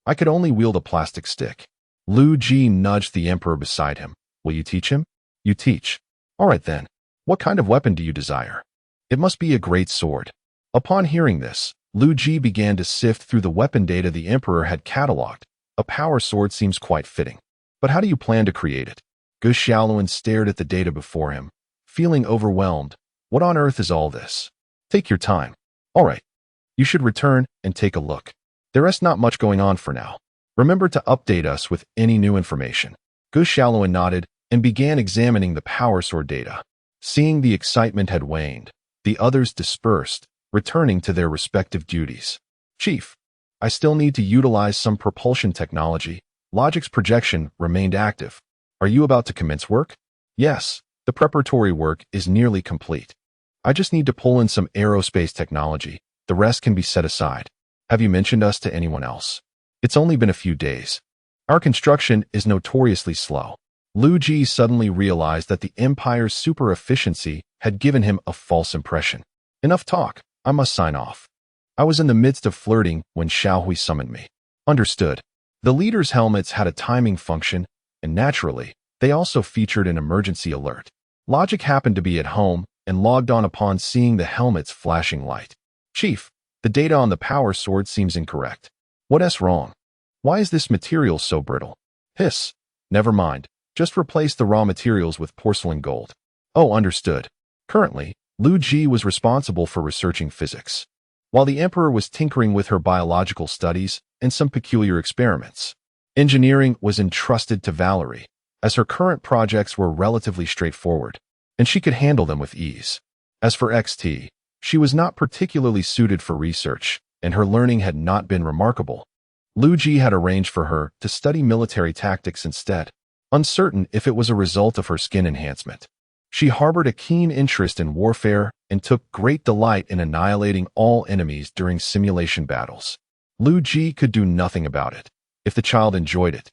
I could only wield a plastic stick. Liu Ji nudged the Emperor beside him. Will you teach him? You teach. All right then. What kind of weapon do you desire? It must be a great sword. Upon hearing this, Liu Ji began to sift through the weapon data the Emperor had catalogued. A power sword seems quite fitting. But how do you plan to create it? Gu Xiaoluan stared at the data before him, feeling overwhelmed. What on earth is all this? Take your time. All right. You should return and take a look. There is not much going on for now. Remember to update us with any new information. Gu Xiaoluan nodded and began examining the power sword data. Seeing the excitement had waned, the others dispersed, returning to their respective duties. Chief, I still need to utilize some propulsion technology. Logic's projection remained active. Are you about to commence work? Yes, the preparatory work is nearly complete. I just need to pull in some aerospace technology. The rest can be set aside. Have you mentioned us to anyone else? It's only been a few days. Our construction is notoriously slow. Liu Ji suddenly realized that the Empire's super efficiency had given him a false impression. Enough talk. I must sign off. I was in the midst of flirting when Xiaohui summoned me. Understood. The leader's helmets had a timing function, and naturally, they also featured an emergency alert. Logic happened to be at home and logged on upon seeing the helmet's flashing light. Chief, the data on the power sword seems incorrect. What's wrong? Why is this material so brittle? Hiss. Never mind. Just replace the raw materials with porcelain gold. Oh, understood. Currently, Liu Ji was responsible for researching physics, while the Emperor was tinkering with her biological studies and some peculiar experiments. Engineering was entrusted to Valerie, as her current projects were relatively straightforward, and she could handle them with ease. As for XT, she was not particularly suited for research, and her learning had not been remarkable. Liu Ji had arranged for her to study military tactics instead, uncertain if it was a result of her skin enhancement. She harbored a keen interest in warfare and took great delight in annihilating all enemies during simulation battles. Liu Ji could do nothing about it. If the child enjoyed it,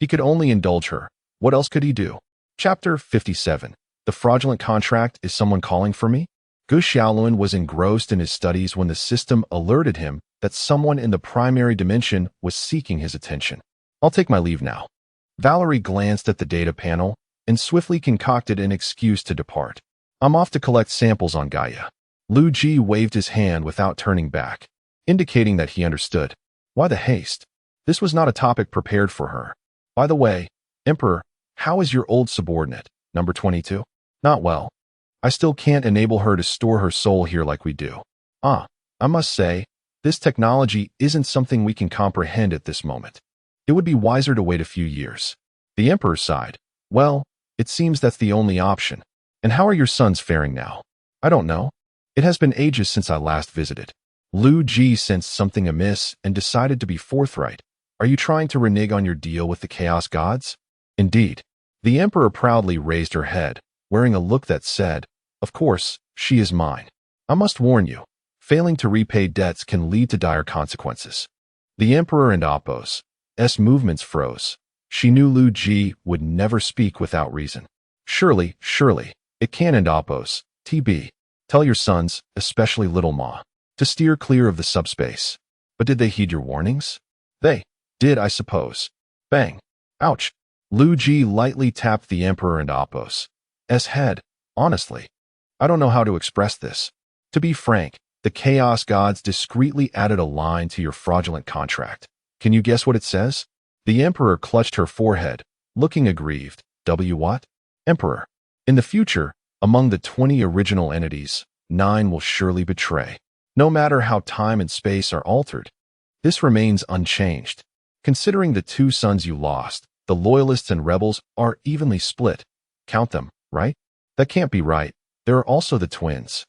he could only indulge her. What else could he do? Chapter 57. The fraudulent contract. Is someone calling for me? Gu Xiaoluan was engrossed in his studies when the system alerted him that someone in the primary dimension was seeking his attention. I'll take my leave now. Valerie glanced at the data panel and swiftly concocted an excuse to depart. I'm off to collect samples on Gaia. Liu Ji waved his hand without turning back, indicating that he understood. Why the haste? This was not a topic prepared for her. By the way, Emperor, how is your old subordinate, number 22? Not well. I still can't enable her to store her soul here like we do. I must say, this technology isn't something we can comprehend at this moment. It would be wiser to wait a few years. The Emperor sighed. Well, it seems that's the only option. And how are your sons faring now? I don't know. It has been ages since I last visited. Liu Ji sensed something amiss and decided to be forthright. Are you trying to renege on your deal with the Chaos Gods? Indeed. The Emperor proudly raised her head, wearing a look that said, Of course, she is mine. I must warn you, failing to repay debts can lead to dire consequences. The Emperor and Apos' movements froze. She knew Liu Ji would never speak without reason. Surely, it can end Apos. TB. Tell your sons, especially Little Ma, to steer clear of the subspace. But did they heed your warnings? They did, I suppose. Bang. Ouch. Liu Ji lightly tapped the Emperor and Apos' head. Honestly, I don't know how to express this. To be frank, the Chaos Gods discreetly added a line to your fraudulent contract. Can you guess what it says? The Emperor clutched her forehead, looking aggrieved. What? Emperor. In the future, among the 20 original entities, 9 will surely betray. No matter how time and space are altered, this remains unchanged. Considering the 2 sons you lost, the loyalists and rebels are evenly split. Count them, right? That can't be right. There are also the twins.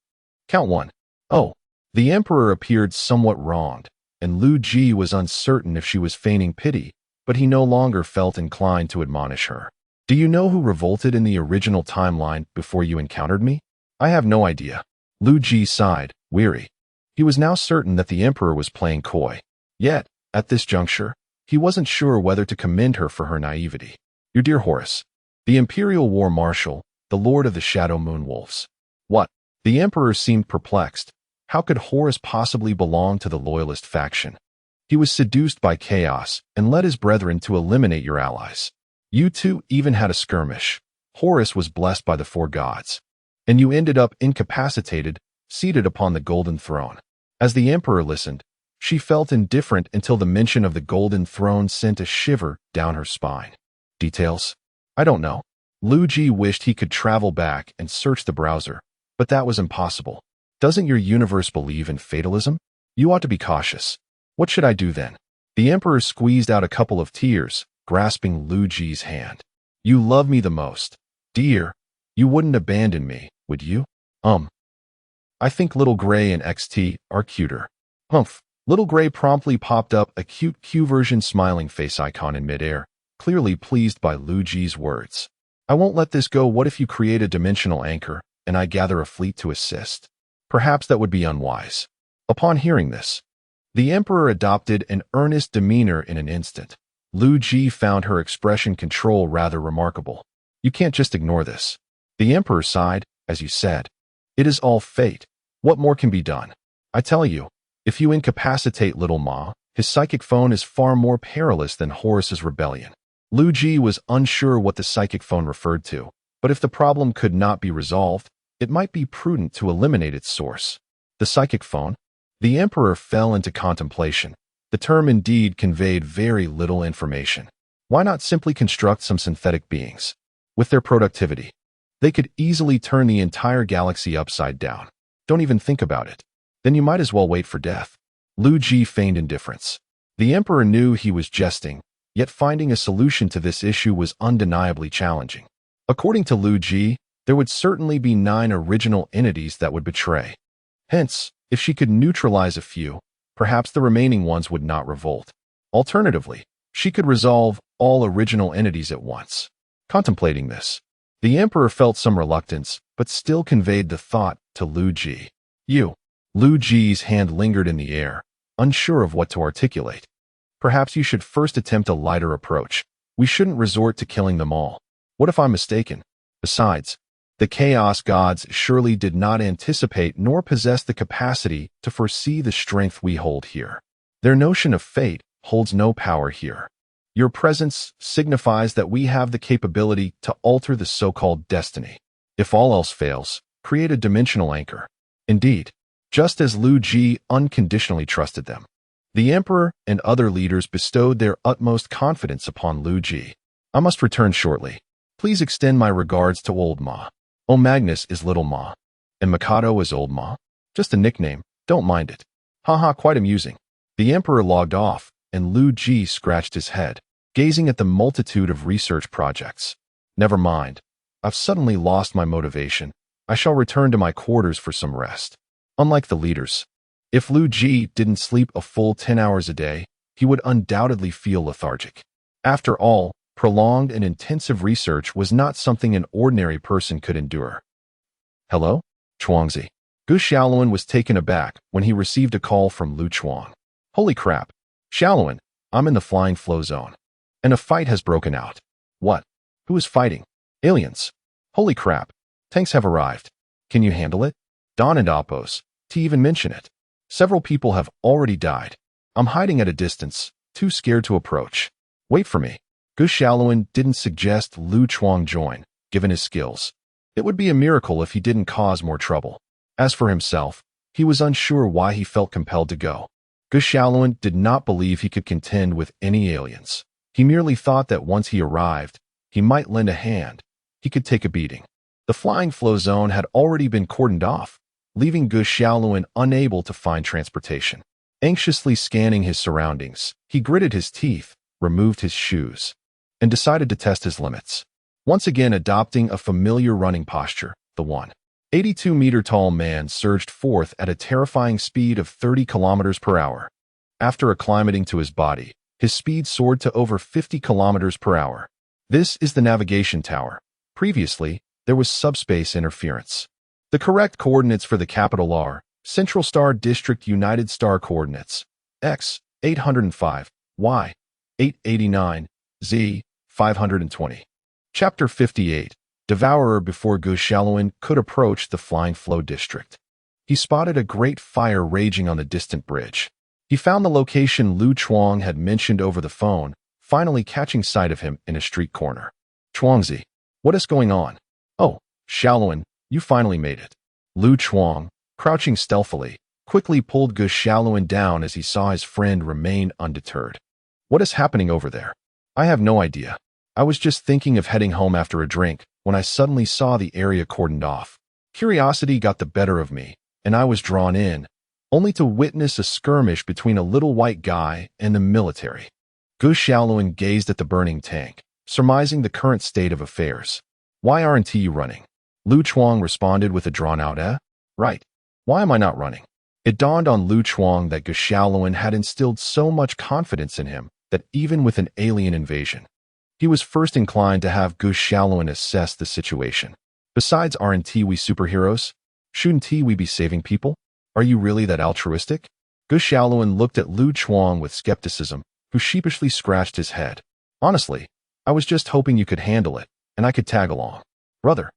Count 1. Oh, the Emperor appeared somewhat wronged, and Liu Ji was uncertain if she was feigning pity, but he no longer felt inclined to admonish her. Do you know who revolted in the original timeline before you encountered me? I have no idea. Liu Ji sighed, weary. He was now certain that the Emperor was playing coy. Yet, at this juncture, he wasn't sure whether to commend her for her naivety. Your dear Horus, the Imperial War Marshal, the Lord of the Shadow Moon Wolves. What? The Emperor seemed perplexed. How could Horus possibly belong to the Loyalist faction? He was seduced by chaos and led his brethren to eliminate your allies. You two even had a skirmish. Horus was blessed by the 4 gods. And you ended up incapacitated, seated upon the golden throne. As the Emperor listened, she felt indifferent until the mention of the golden throne sent a shiver down her spine. Details? I don't know. Liu Ji wished he could travel back and search the browser, but that was impossible. Doesn't your universe believe in fatalism? You ought to be cautious. What should I do then? The Emperor squeezed out a couple of tears, grasping Liu Ji's hand. You love me the most. Dear, you wouldn't abandon me, would you? I think Little Gray and XT are cuter. Humph. Little Gray promptly popped up a cute Q-version smiling face icon in midair, clearly pleased by Liu Ji's words. I won't let this go. What if you create a dimensional anchor, and I gather a fleet to assist? Perhaps that would be unwise. Upon hearing this, the Emperor adopted an earnest demeanor in an instant. Liu Ji found her expression control rather remarkable. You can't just ignore this. The Emperor sighed, as you said. It is all fate. What more can be done? I tell you, if you incapacitate little Ma, his psychic phone is far more perilous than Horus's rebellion. Liu Ji was unsure what the psychic phone referred to, but if the problem could not be resolved, it might be prudent to eliminate its source. The psychic phone? The Emperor fell into contemplation. The term indeed conveyed very little information. Why not simply construct some synthetic beings? With their productivity, they could easily turn the entire galaxy upside down. Don't even think about it. Then you might as well wait for death. Liu Ji feigned indifference. The Emperor knew he was jesting, yet finding a solution to this issue was undeniably challenging. According to Liu Ji, there would certainly be 9 original entities that would betray. Hence, if she could neutralize a few, perhaps the remaining ones would not revolt. Alternatively, she could resolve all original entities at once. Contemplating this, the Emperor felt some reluctance, but still conveyed the thought to Liu Ji. Liu Ji's hand lingered in the air, unsure of what to articulate. Perhaps you should first attempt a lighter approach. We shouldn't resort to killing them all. What if I'm mistaken? Besides, the Chaos Gods surely did not anticipate nor possess the capacity to foresee the strength we hold here. Their notion of fate holds no power here. Your presence signifies that we have the capability to alter the so-called destiny. If all else fails, create a dimensional anchor. Indeed, just as Liu Ji unconditionally trusted them, the Emperor and other leaders bestowed their utmost confidence upon Liu Ji. I must return shortly. Please extend my regards to Old Ma. Oh, Magnus is Little Ma, and Mikado is Old Ma. Just a nickname, don't mind it. Haha, quite amusing. The Emperor logged off, and Liu Ji scratched his head, gazing at the multitude of research projects. Never mind. I've suddenly lost my motivation. I shall return to my quarters for some rest. Unlike the leaders, if Liu Ji didn't sleep a full 10 hours a day, he would undoubtedly feel lethargic. After all, prolonged and intensive research was not something an ordinary person could endure. Hello? Chuangzi. Gu Xiaoluan was taken aback when he received a call from Lu Chuang. Holy crap. Xiaoluan, I'm in the flying flow zone. And a fight has broken out. What? Who is fighting? Aliens. Holy crap. Tanks have arrived. Can you handle it? Don and Apos, to even mention it. Several people have already died. I'm hiding at a distance, too scared to approach. Wait for me. Gu Xiaoluan didn't suggest Lu Chuang join, given his skills. It would be a miracle if he didn't cause more trouble. As for himself, he was unsure why he felt compelled to go. Gu Xiaoluan did not believe he could contend with any aliens. He merely thought that once he arrived, he might lend a hand. He could take a beating. The flying flow zone had already been cordoned off. leaving Gu Xiaoluan unable to find transportation. Anxiously scanning his surroundings, he gritted his teeth, removed his shoes, and decided to test his limits. Once again adopting a familiar running posture, the 182-meter-tall man surged forth at a terrifying speed of 30 kilometers per hour. After acclimating to his body, his speed soared to over 50 kilometers per hour. This is the navigation tower. Previously, there was subspace interference. The correct coordinates for the capital are Central Star District United Star Coordinates, X, 805, Y, 889, Z, 520. Chapter 58. Devourer. Before Gu Xiaoluan could approach the Flying Flow District, he spotted a great fire raging on the distant bridge. He found the location Lu Chuang had mentioned over the phone, finally catching sight of him in a street corner. Chuangzi, what is going on? Oh, Xiaoluan, you finally made it. Lu Chuang, crouching stealthily, quickly pulled Gu Xiaoluan down as he saw his friend remain undeterred. What is happening over there? I have no idea. I was just thinking of heading home after a drink when I suddenly saw the area cordoned off. Curiosity got the better of me, and I was drawn in, only to witness a skirmish between a little white guy and the military. Gu Xiaoluan gazed at the burning tank, surmising the current state of affairs. Why aren't you running? Lu Chuang responded with a drawn-out Right. Why am I not running? It dawned on Lu Chuang that Gu Xiaoluan had instilled so much confidence in him that even with an alien invasion, he was first inclined to have Gu Xiaoluan assess the situation. Besides, aren't we superheroes? Shouldn't we be saving people? Are you really that altruistic? Gu Xiaoluan looked at Lu Chuang with skepticism, who sheepishly scratched his head. Honestly, I was just hoping you could handle it, and I could tag along. Brother,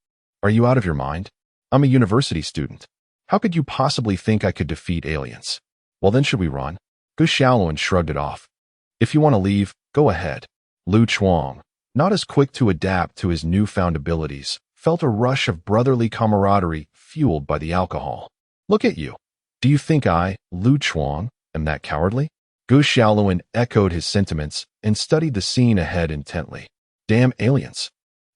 are you out of your mind? I'm a university student. How could you possibly think I could defeat aliens? Well then, should we run? Gu Xiaoluan shrugged it off. If you want to leave, go ahead. Lu Chuang, not as quick to adapt to his newfound abilities, felt a rush of brotherly camaraderie fueled by the alcohol. Look at you. Do you think I, Lu Chuang, am that cowardly? Gu Xiaoluan echoed his sentiments and studied the scene ahead intently. Damn aliens.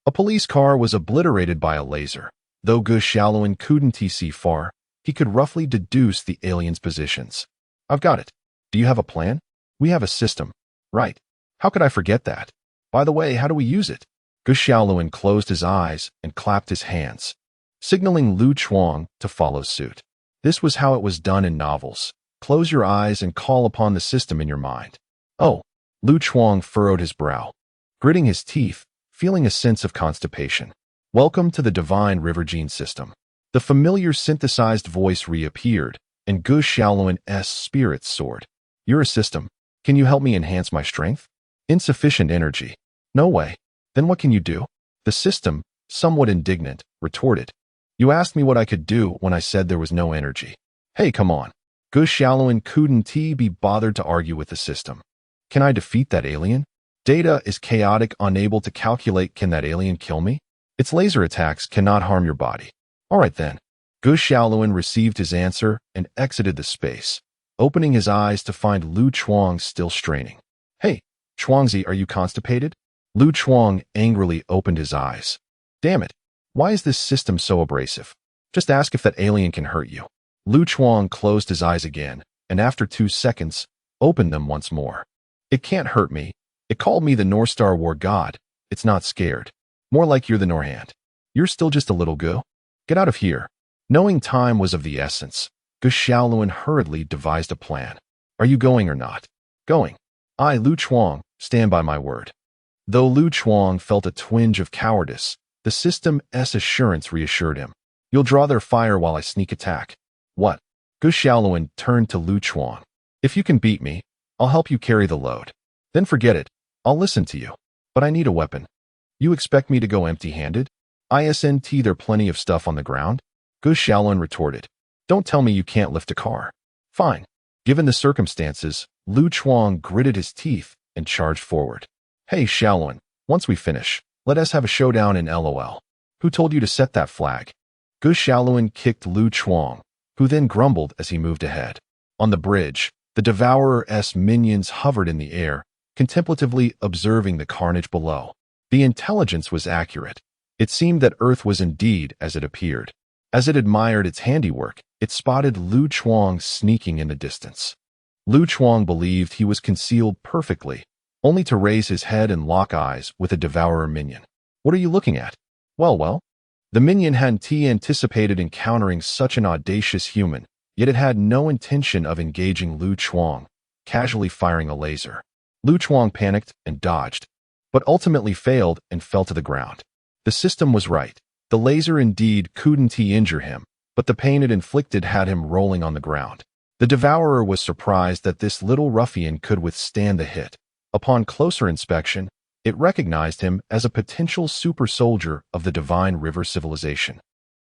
A police car was obliterated by a laser. Though Gu Xiaoluan couldn't see far, he could roughly deduce the aliens' positions. I've got it. Do you have a plan? We have a system. Right. How could I forget that? By the way, how do we use it? Gu Xiaoluan closed his eyes and clapped his hands, signaling Lu Chuang to follow suit. This was how it was done in novels. Close your eyes and call upon the system in your mind. Oh, Lu Chuang furrowed his brow, gritting his teeth, feeling a sense of constipation. Welcome to the Divine River Gene system. The familiar synthesized voice reappeared, and Gu Xiaoluan's spirits soared. You're a system. Can you help me enhance my strength? Insufficient energy. No way. Then what can you do? The system, somewhat indignant, retorted. You asked me what I could do when I said there was no energy. Hey, come on. Gu Xiaoluan couldn't be bothered to argue with the system. Can I defeat that alien? Data is chaotic, unable to calculate. Can that alien kill me? Its laser attacks cannot harm your body. All right then. Gu Xiaoluan received his answer and exited the space, opening his eyes to find Lu Chuang still straining. Hey, Chuangzi, are you constipated? Lu Chuang angrily opened his eyes. Damn it. Why is this system so abrasive? Just ask if that alien can hurt you. Lu Chuang closed his eyes again, and after 2 seconds, opened them once more. It can't hurt me. It called me the North Star War God. It's not scared. More like you're the Norhand. You're still just a little Gu. Get out of here. Knowing time was of the essence, Gu Xiaoluan hurriedly devised a plan. Are you going or not? Going. I, Lu Chuang, stand by my word. Though Lu Chuang felt a twinge of cowardice, the system's assurance reassured him. You'll draw their fire while I sneak attack. What? Gu Xiaoluan turned to Lu Chuang. If you can beat me, I'll help you carry the load. Then forget it. I'll listen to you. But I need a weapon. You expect me to go empty-handed? Isn't there plenty of stuff on the ground? Gu Xiaoluan retorted. Don't tell me you can't lift a car. Fine. Given the circumstances, Lu Chuang gritted his teeth and charged forward. Hey Xiaoluan, once we finish, let us have a showdown in LOL. Who told you to set that flag? Gu Xiaoluan kicked Lu Chuang, who then grumbled as he moved ahead. On the bridge, the Devourer's minions hovered in the air, contemplatively observing the carnage below. The intelligence was accurate. It seemed that Earth was indeed as it appeared. As it admired its handiwork, it spotted Lu Chuang sneaking in the distance. Lu Chuang believed he was concealed perfectly, only to raise his head and lock eyes with a devourer minion. "What are you looking at?" Well. The minion hadn't anticipated encountering such an audacious human, yet it had no intention of engaging Lu Chuang, casually firing a laser. Lu Chuang panicked and dodged, but ultimately failed and fell to the ground. The system was right. The laser indeed couldn't injure him, but the pain it inflicted had him rolling on the ground. The devourer was surprised that this little ruffian could withstand the hit. Upon closer inspection, it recognized him as a potential super soldier of the Divine River civilization.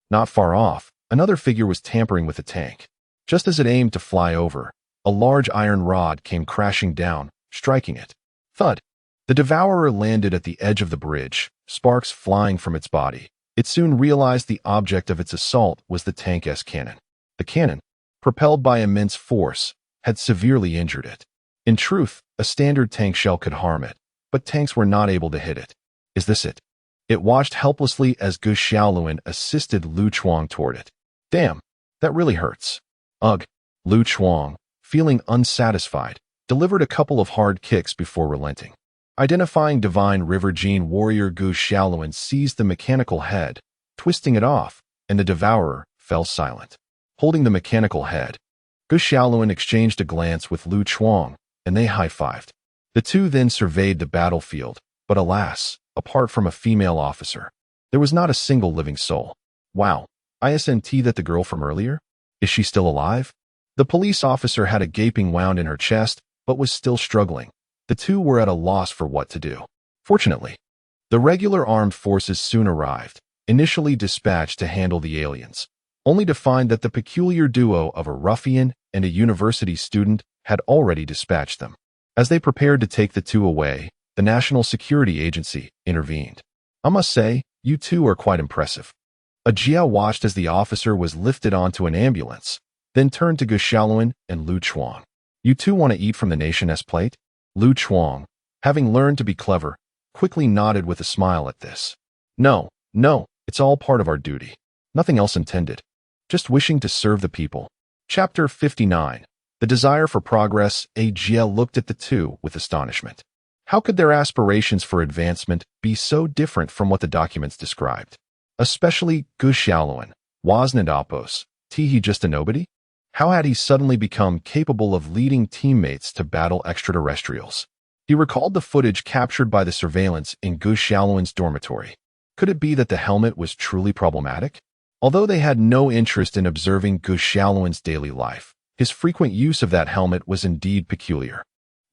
Not far off, another figure was tampering with the tank. Just as it aimed to fly over, a large iron rod came crashing down, striking it. Thud! The devourer landed at the edge of the bridge, sparks flying from its body. It soon realized the object of its assault was the tank's cannon. The cannon, propelled by immense force, had severely injured it. In truth, a standard tank shell could harm it, but tanks were not able to hit it. Is this it? It watched helplessly as Gu Xiaoluan assisted Lu Chuang toward it. Damn, that really hurts. Ugh. Lu Chuang, feeling unsatisfied, delivered a couple of hard kicks before relenting. Identifying Divine River Gene warrior Gu Xiaoluan seized the mechanical head, twisting it off, and the devourer fell silent. Holding the mechanical head, Gu Xiaoluan exchanged a glance with Lu Chuang, and they high-fived. The two then surveyed the battlefield, but alas, apart from a female officer, there was not a single living soul. Wow, isn't that the girl from earlier? Is she still alive? The police officer had a gaping wound in her chest, but was still struggling. The two were at a loss for what to do. Fortunately, the regular armed forces soon arrived, initially dispatched to handle the aliens, only to find that the peculiar duo of a ruffian and a university student had already dispatched them. As they prepared to take the two away, the National Security Agency intervened. "I must say, you two are quite impressive." Jia watched as the officer was lifted onto an ambulance, then turned to Gu Xiaoluan and Lu Chuang. "You two want to eat from the nation's plate?" Lu Chuang, having learned to be clever, quickly nodded with a smile at this. No, it's all part of our duty. Nothing else intended. Just wishing to serve the people." Chapter 59. The Desire for Progress. Jia looked at the two with astonishment. How could their aspirations for advancement be so different from what the documents described? Especially Gu Xiaoluan. Wasn't he just a nobody? How had he suddenly become capable of leading teammates to battle extraterrestrials? He recalled the footage captured by the surveillance in Gu Xiaoluan's dormitory. Could it be that the helmet was truly problematic? Although they had no interest in observing Gu Xiaoluan's daily life, his frequent use of that helmet was indeed peculiar.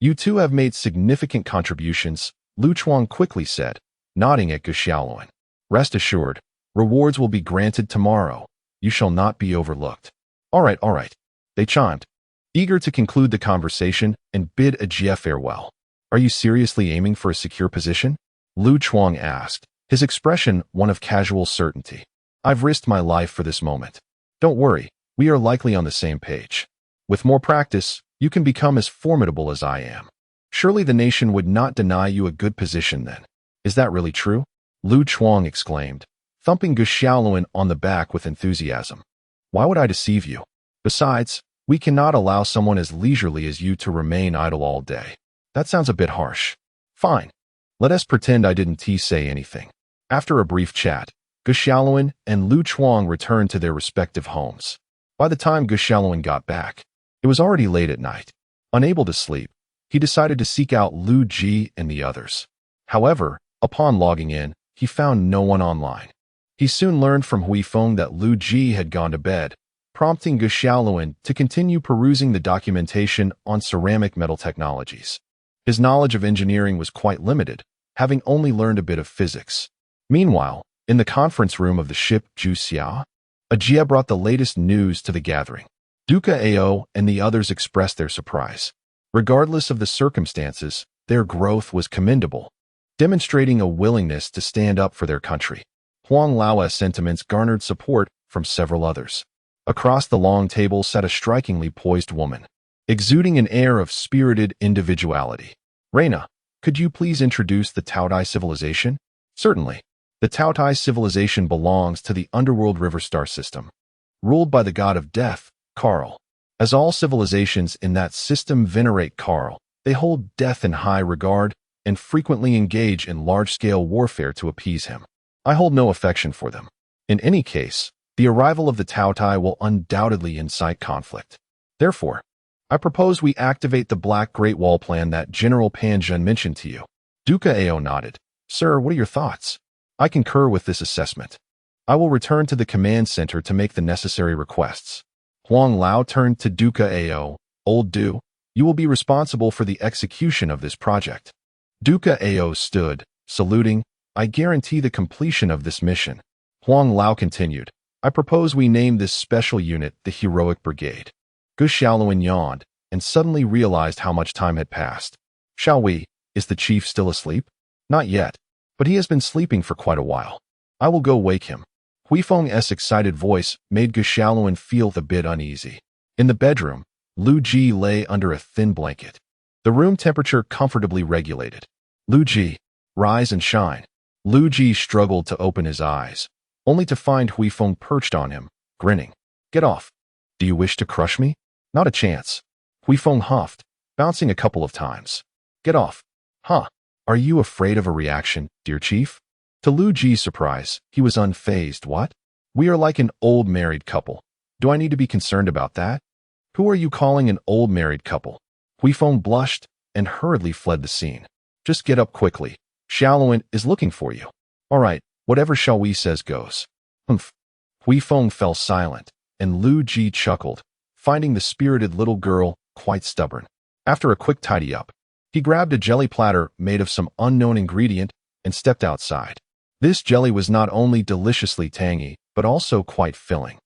"You two have made significant contributions," Lu Chuang quickly said, nodding at Gu Xiaoluan. "Rest assured, rewards will be granted tomorrow. You shall not be overlooked." All right, they chimed, eager to conclude the conversation and bid Jia farewell. "Are you seriously aiming for a secure position?" Lu Chuang asked, his expression one of casual certainty. "I've risked my life for this moment. Don't worry, we are likely on the same page. With more practice, you can become as formidable as I am. Surely the nation would not deny you a good position then. Is that really true?" Lu Chuang exclaimed, thumping Gu Xiaoluan on the back with enthusiasm. "Why would I deceive you? Besides, we cannot allow someone as leisurely as you to remain idle all day. That sounds a bit harsh. Fine. Let us pretend I didn't say anything." After a brief chat, Gu Xiaoluan and Lu Chuang returned to their respective homes. By the time Gu Xiaoluan got back, it was already late at night. Unable to sleep, he decided to seek out Liu Ji and the others. However, upon logging in, he found no one online. He soon learned from Hui Feng that Liu Ji had gone to bed, prompting Gu Xiaoluan to continue perusing the documentation on ceramic metal technologies. His knowledge of engineering was quite limited, having only learned a bit of physics. Meanwhile, in the conference room of the ship Ju Xia, Jia brought the latest news to the gathering. Duca Ao and the others expressed their surprise. Regardless of the circumstances, their growth was commendable, demonstrating a willingness to stand up for their country. Huang Lao's sentiments garnered support from several others. Across the long table sat a strikingly poised woman, exuding an air of spirited individuality. "Reina, could you please introduce the Taotai civilization?" "Certainly. The Taotai civilization belongs to the underworld river star system. ruled by the god of death, Karl. As all civilizations in that system venerate Karl, they hold death in high regard and frequently engage in large-scale warfare to appease him. I hold no affection for them. In any case, the arrival of the Tautai will undoubtedly incite conflict. Therefore, I propose we activate the Black Great Wall plan that General Pan Zhen mentioned to you. Duca Ao nodded. Sir, what are your thoughts? I concur with this assessment. I will return to the command center to make the necessary requests. Huang Lao turned to Duca Ao. Old Du, you will be responsible for the execution of this project. Duca Ao stood, saluting. I guarantee the completion of this mission. Huang Lao continued. I propose we name this special unit the Heroic Brigade. Gu Xiaoluan yawned and suddenly realized how much time had passed. Shall we? Is the chief still asleep? Not yet, but he has been sleeping for quite a while. I will go wake him. Huifeng's excited voice made Gu Xiaoluan feel a bit uneasy. In the bedroom, Liu Ji lay under a thin blanket. The room temperature comfortably regulated. Liu Ji, rise and shine. Liu Ji struggled to open his eyes, only to find Huifeng perched on him, grinning. Get off. Do you wish to crush me? Not a chance. Huifeng huffed, bouncing a couple of times. Get off. Huh. Are you afraid of a reaction, dear chief? To Liu Ji's surprise, he was unfazed. What? We are like an old married couple. Do I need to be concerned about that? Who are you calling an old married couple? Huifeng blushed and hurriedly fled the scene. Just get up quickly. Xiaoluan is looking for you. All right, whatever Shao Wei says goes. Humph. Huifeng fell silent, and Liu Ji chuckled, finding the spirited little girl quite stubborn. After a quick tidy-up, he grabbed a jelly platter made of some unknown ingredient and stepped outside. This jelly was not only deliciously tangy, but also quite filling,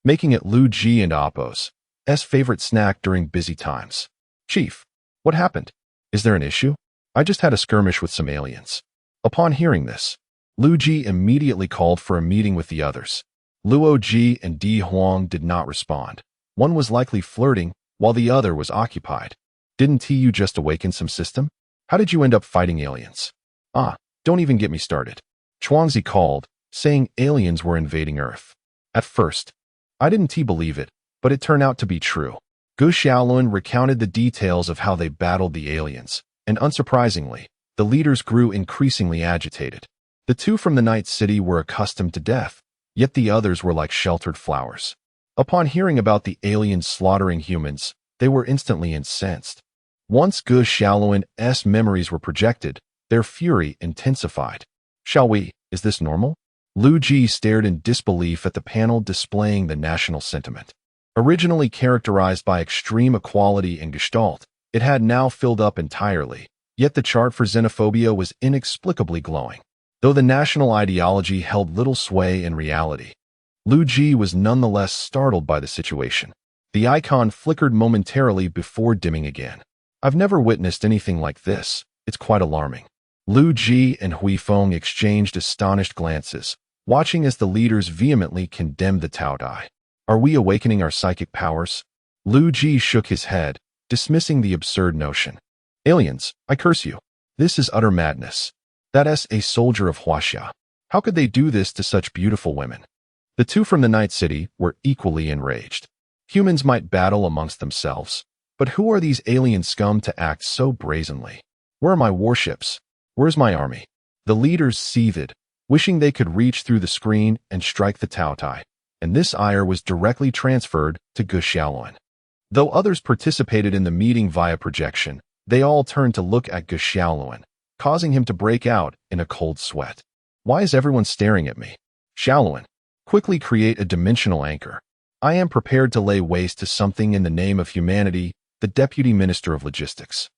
making it Liu Ji and Appo's favorite snack during busy times. Chief, what happened? Is there an issue? I just had a skirmish with some aliens. Upon hearing this, Liu Ji immediately called for a meeting with the others. Luo Ji and Di Huang did not respond. One was likely flirting, while the other was occupied. Didn't you just awaken some system? How did you end up fighting aliens? Don't even get me started. Chuangzi called, saying aliens were invading Earth. At first, I didn't believe it, but it turned out to be true. Gu Xiaoluan recounted the details of how they battled the aliens, and unsurprisingly, the leaders grew increasingly agitated. The two from the Night City were accustomed to death, yet the others were like sheltered flowers. Upon hearing about the aliens slaughtering humans, they were instantly incensed. Once Gu Xiaoluan's memories were projected, their fury intensified. Shall we? Is this normal? Liu Ji stared in disbelief at the panel displaying the national sentiment. Originally characterized by extreme equality and gestalt, it had now filled up entirely, yet the chart for xenophobia was inexplicably glowing. Though the national ideology held little sway in reality, Liu Ji was nonetheless startled by the situation. The icon flickered momentarily before dimming again. I've never witnessed anything like this. It's quite alarming. Liu Ji and Huifeng exchanged astonished glances, watching as the leaders vehemently condemned the Taodai. Are we awakening our psychic powers? Liu Ji shook his head, dismissing the absurd notion. Aliens, I curse you. This is utter madness. That's a soldier of Huaxia. How could they do this to such beautiful women? The two from the Night City were equally enraged. Humans might battle amongst themselves, but who are these alien scum to act so brazenly? Where are my warships? Where's my army? The leaders seethed, wishing they could reach through the screen and strike the Taotai, and this ire was directly transferred to Gu Xiaoluan. Though others participated in the meeting via projection, they all turned to look at Gu Xiaoluan, causing him to break out in a cold sweat. Why is everyone staring at me? Xiaoluan, quickly create a dimensional anchor. I am prepared to lay waste to something in the name of humanity, the Deputy Minister of Logistics.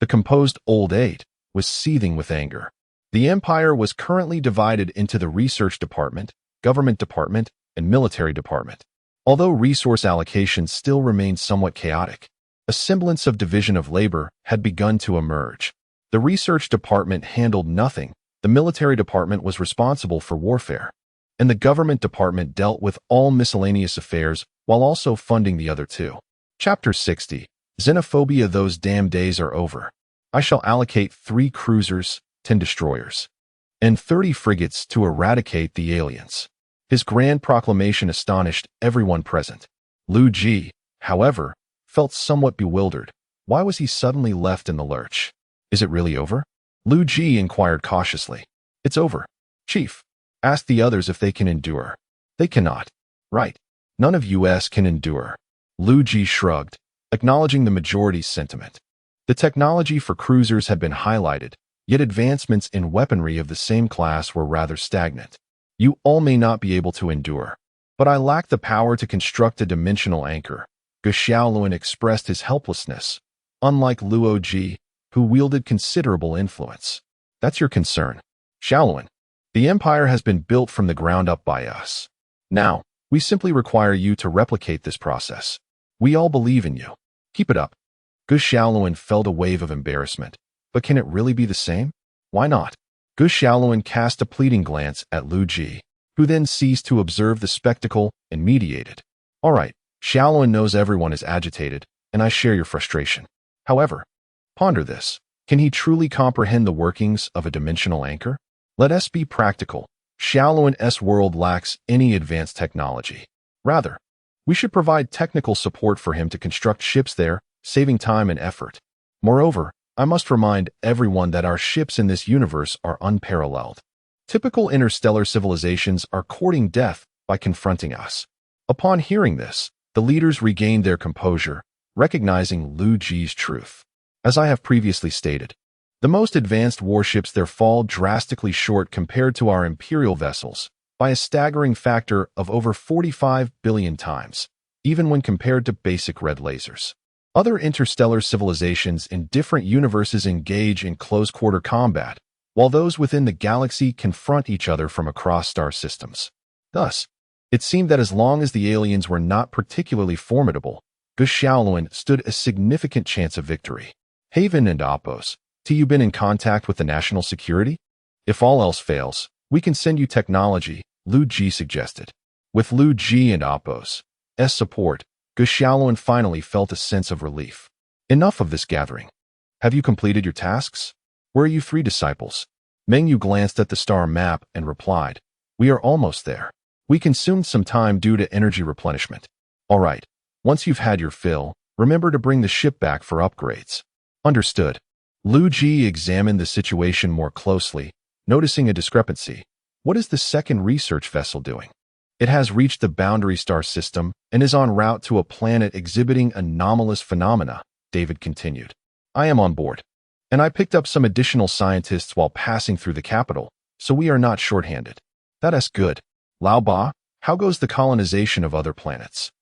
The composed Old Eight was seething with anger. The Empire was currently divided into the Research Department, Government Department, and Military Department. Although resource allocation still remained somewhat chaotic, a semblance of division of labor had begun to emerge. The Research Department handled nothing, the Military Department was responsible for warfare, and the Government Department dealt with all miscellaneous affairs while also funding the other two. Chapter 60. Xenophobia. Those damn days are over. I shall allocate 3 cruisers, 10 destroyers, and 30 frigates to eradicate the aliens. His grand proclamation astonished everyone present. Liu Ji, however, felt somewhat bewildered. Why was he suddenly left in the lurch? Is it really over? Liu Ji inquired cautiously. It's over, Chief. Ask the others if they can endure. They cannot. Right. None of us can endure. Liu Ji shrugged, acknowledging the majority's sentiment. The technology for cruisers had been highlighted, yet advancements in weaponry of the same class were rather stagnant. You all may not be able to endure, but I lack the power to construct a dimensional anchor. Ge Xiaoluan expressed his helplessness, unlike Liu Ji, who wielded considerable influence. That's your concern. Xiaoluan, the Empire has been built from the ground up by us. Now, we simply require you to replicate this process. We all believe in you. Keep it up. Ge Xiaoluan felt a wave of embarrassment. But can it really be the same? Why not? Ge Xiaoluan cast a pleading glance at Liu Ji, who then ceased to observe the spectacle and mediated. All right, Xiaoluan knows everyone is agitated, and I share your frustration. However, ponder this. Can he truly comprehend the workings of a dimensional anchor? Let us be practical. Xiaoluan's world lacks any advanced technology. Rather, we should provide technical support for him to construct ships there, saving time and effort. Moreover, I must remind everyone that our ships in this universe are unparalleled. Typical interstellar civilizations are courting death by confronting us. Upon hearing this, the leaders regained their composure, recognizing Liu Ji's truth. As I have previously stated, the most advanced warships there fall drastically short compared to our imperial vessels by a staggering factor of over 45 billion times, even when compared to basic red lasers. Other interstellar civilizations in different universes engage in close-quarter combat, while those within the galaxy confront each other from across star systems. Thus, it seemed that as long as the aliens were not particularly formidable, Ge Xiaoluan stood a significant chance of victory. Haven and Opos, you been in contact with the national security? If all else fails, we can send you technology, Liu Ji suggested. With Liu Ji and Opos' support, Ge Xiaoluan finally felt a sense of relief. Enough of this gathering. Have you completed your tasks? Where are you three disciples? Meng Yu glanced at the star map and replied, We are almost there. We consumed some time due to energy replenishment. All right, once you've had your fill, remember to bring the ship back for upgrades. Understood. Liu Ji examined the situation more closely, noticing a discrepancy. What is the second research vessel doing? It has reached the boundary star system and is en route to a planet exhibiting anomalous phenomena, David continued. I am on board, and I picked up some additional scientists while passing through the capital, so we are not shorthanded. That's good. Lao Ba, how goes the colonization of other planets?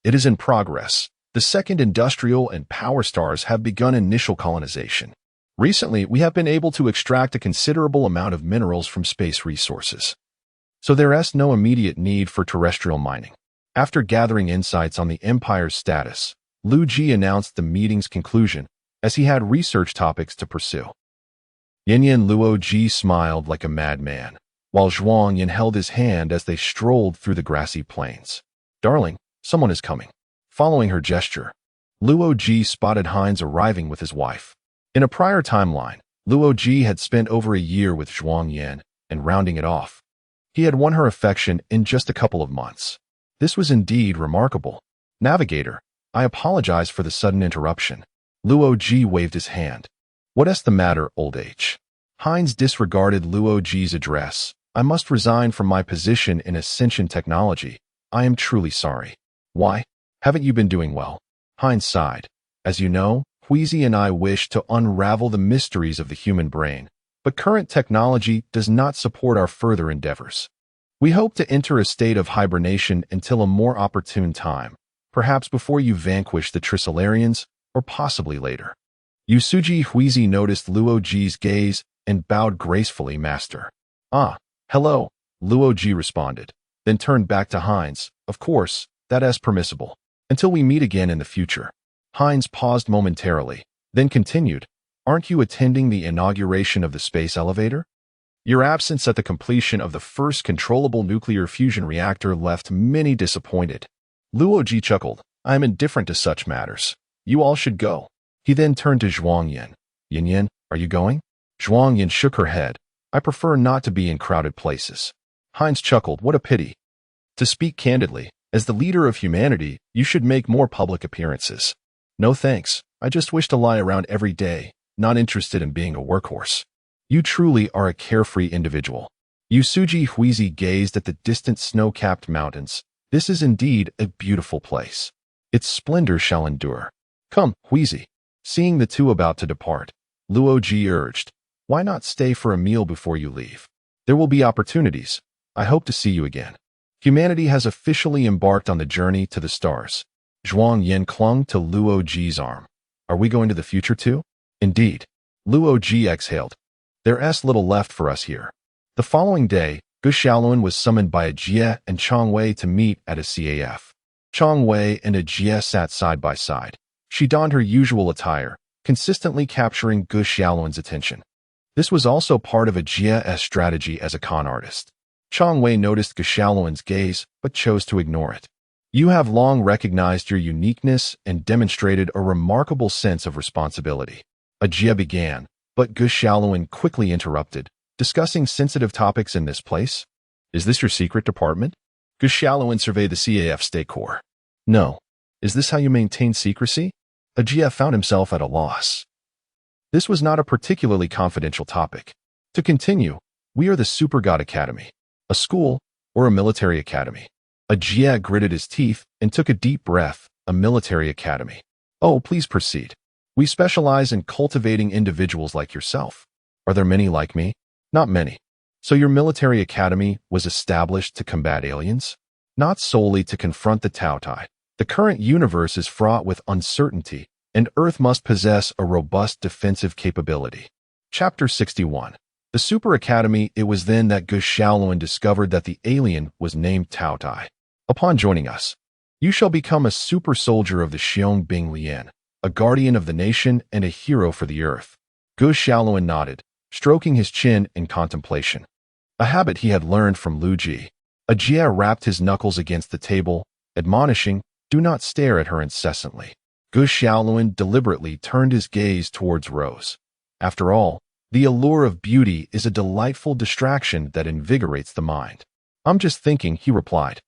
It is in progress. The second industrial and power stars have begun initial colonization. Recently, we have been able to extract a considerable amount of minerals from space resources. So there is no immediate need for terrestrial mining. After gathering insights on the Empire's status, Liu Ji announced the meeting's conclusion, as he had research topics to pursue. Yin Liu Ji smiled like a madman, while Zhuang Yin held his hand as they strolled through the grassy plains. Darling, someone is coming. Following her gesture, Liu Ji spotted Hines arriving with his wife. In a prior timeline, Liu Ji had spent over a year with Zhuang Yin, and rounding it off, he had won her affection in just a couple of months. This was indeed remarkable. Navigator, I apologize for the sudden interruption. Liu Ji waved his hand. What's the matter, old H? Hines disregarded Liu Ji's address. I must resign from my position in Ascension technology. I am truly sorry. Why? Haven't you been doing well? Hines sighed. As you know, Huizi and I wish to unravel the mysteries of the human brain, but current technology does not support our further endeavors. We hope to enter a state of hibernation until a more opportune time, perhaps before you vanquish the Trisolarians, or possibly later. Yusuji Huizi noticed Liu Ji's gaze and bowed gracefully, Master. Ah, hello, Liu Ji responded, then turned back to Hines. Of course, that is permissible. Until we meet again in the future. Hines paused momentarily, then continued, Aren't you attending the inauguration of the space elevator? Your absence at the completion of the first controllable nuclear fusion reactor left many disappointed. Liu Ji chuckled, I am indifferent to such matters. You all should go. He then turned to Zhuang Yin. Yin, are you going? Zhuang Yin shook her head. I prefer not to be in crowded places. Hines chuckled, what a pity. To speak candidly, as the leader of humanity, you should make more public appearances. No thanks, I just wish to lie around every day, not interested in being a workhorse. You truly are a carefree individual. Yusuji Huizi gazed at the distant snow-capped mountains. This is indeed a beautiful place. Its splendor shall endure. Come, Huizi. Seeing the two about to depart, Liu Ji urged, why not stay for a meal before you leave? There will be opportunities. I hope to see you again. Humanity has officially embarked on the journey to the stars. Zhuang Yin clung to Liu Ji's arm. Are we going to the future too? Indeed. Liu Ji exhaled. There's little left for us here. The following day, Gu Xiaoluan was summoned by Ajie and Chong Wei to meet at a CAF. Chong Wei and Ajie sat side by side. She donned her usual attire, consistently capturing Gu Xiaoluan's attention. This was also part of Ajie's strategy as a con artist. Chong Wei noticed Gu Xiaoluan's gaze, but chose to ignore it. You have long recognized your uniqueness and demonstrated a remarkable sense of responsibility. Ajie began, but Gu Xiaoluan quickly interrupted. Discussing sensitive topics in this place? Is this your secret department? Gu Xiaoluan surveyed the CAF State Corps. No. Is this how you maintain secrecy? Ajie found himself at a loss. This was not a particularly confidential topic. To continue, we are the Super God Academy. A school, or a military academy. Ajie gritted his teeth and took a deep breath. A military academy. Oh, please proceed. We specialize in cultivating individuals like yourself. Are there many like me? Not many. So your military academy was established to combat aliens? Not solely to confront the Tautai. The current universe is fraught with uncertainty, and Earth must possess a robust defensive capability. Chapter 61. The Super Academy. It was then that Gu Xiaoluan discovered that the alien was named Tautai. Upon joining us, you shall become a super soldier of the Xiong Bing Lian, a guardian of the nation and a hero for the Earth. Gu Xiaoluan nodded, stroking his chin in contemplation. A habit he had learned from Liu Ji. Ajie rapped his knuckles against the table, admonishing, do not stare at her incessantly. Gu Xiaoluan deliberately turned his gaze towards Rose. After all, the allure of beauty is a delightful distraction that invigorates the mind. I'm just thinking, he replied.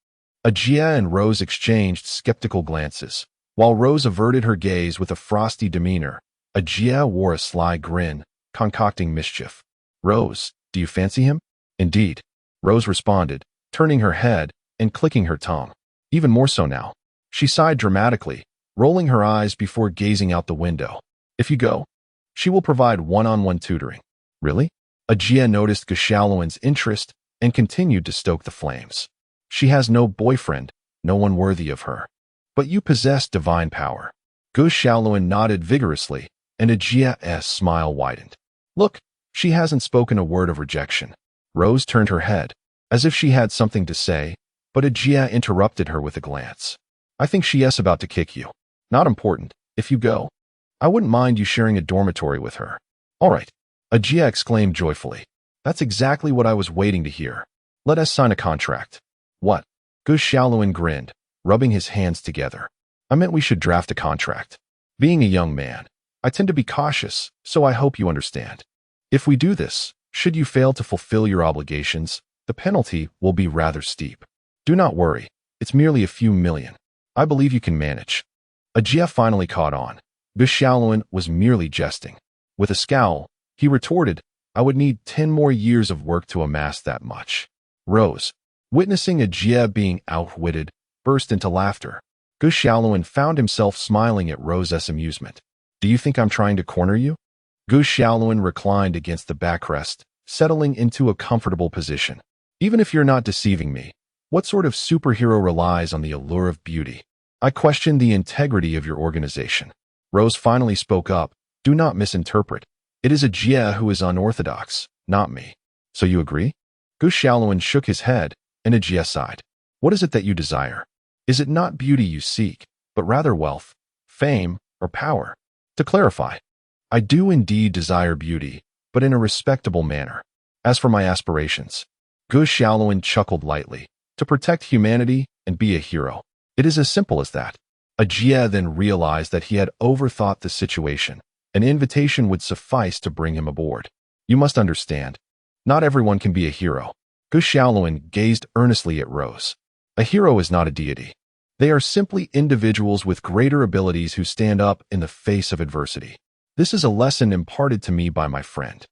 Ajie and Rose exchanged skeptical glances. While Rose averted her gaze with a frosty demeanor, Ajie wore a sly grin, concocting mischief. Rose, do you fancy him? Indeed. Rose responded, turning her head and clicking her tongue. Even more so now. She sighed dramatically, rolling her eyes before gazing out the window. If you go, she will provide one-on-one tutoring. Really? Ajie noticed Gu Xiaoluan's interest and continued to stoke the flames. She has no boyfriend, no one worthy of her. But you possess divine power. Gu Xiaoluan nodded vigorously, and Ajie's smile widened. Look, she hasn't spoken a word of rejection. Rose turned her head, as if she had something to say, but Ajie interrupted her with a glance. I think she's about to kick you. Not important, if you go. I wouldn't mind you sharing a dormitory with her. All right, Ajie exclaimed joyfully. That's exactly what I was waiting to hear. Let us sign a contract. What? Gu Xiaoluan grinned, rubbing his hands together. I meant we should draft a contract. Being a young man, I tend to be cautious, so I hope you understand. If we do this, should you fail to fulfill your obligations, the penalty will be rather steep. Do not worry, it's merely a few million. I believe you can manage. Ajie finally caught on. Gu Xiaoluan was merely jesting. With a scowl, he retorted, I would need 10 more years of work to amass that much. Rose, witnessing Ajie being outwitted, burst into laughter. Gu Xiaoluan found himself smiling at Rose's amusement. Do you think I'm trying to corner you? Gu Xiaoluan reclined against the backrest, settling into a comfortable position. Even if you're not deceiving me, what sort of superhero relies on the allure of beauty? I question the integrity of your organization. Rose finally spoke up. Do not misinterpret. It is Ajie who is unorthodox, not me. So you agree? Gu Xiaoluan shook his head, and Ajie sighed. What is it that you desire? Is it not beauty you seek, but rather wealth, fame, or power? To clarify, I do indeed desire beauty, but in a respectable manner. As for my aspirations, Gu Xiaoluan chuckled lightly. To protect humanity and be a hero. It is as simple as that. Ajie then realized that he had overthought the situation. An invitation would suffice to bring him aboard. You must understand, not everyone can be a hero. Gu Xiaoluan gazed earnestly at Rose. A hero is not a deity. They are simply individuals with greater abilities who stand up in the face of adversity. This is a lesson imparted to me by my friend.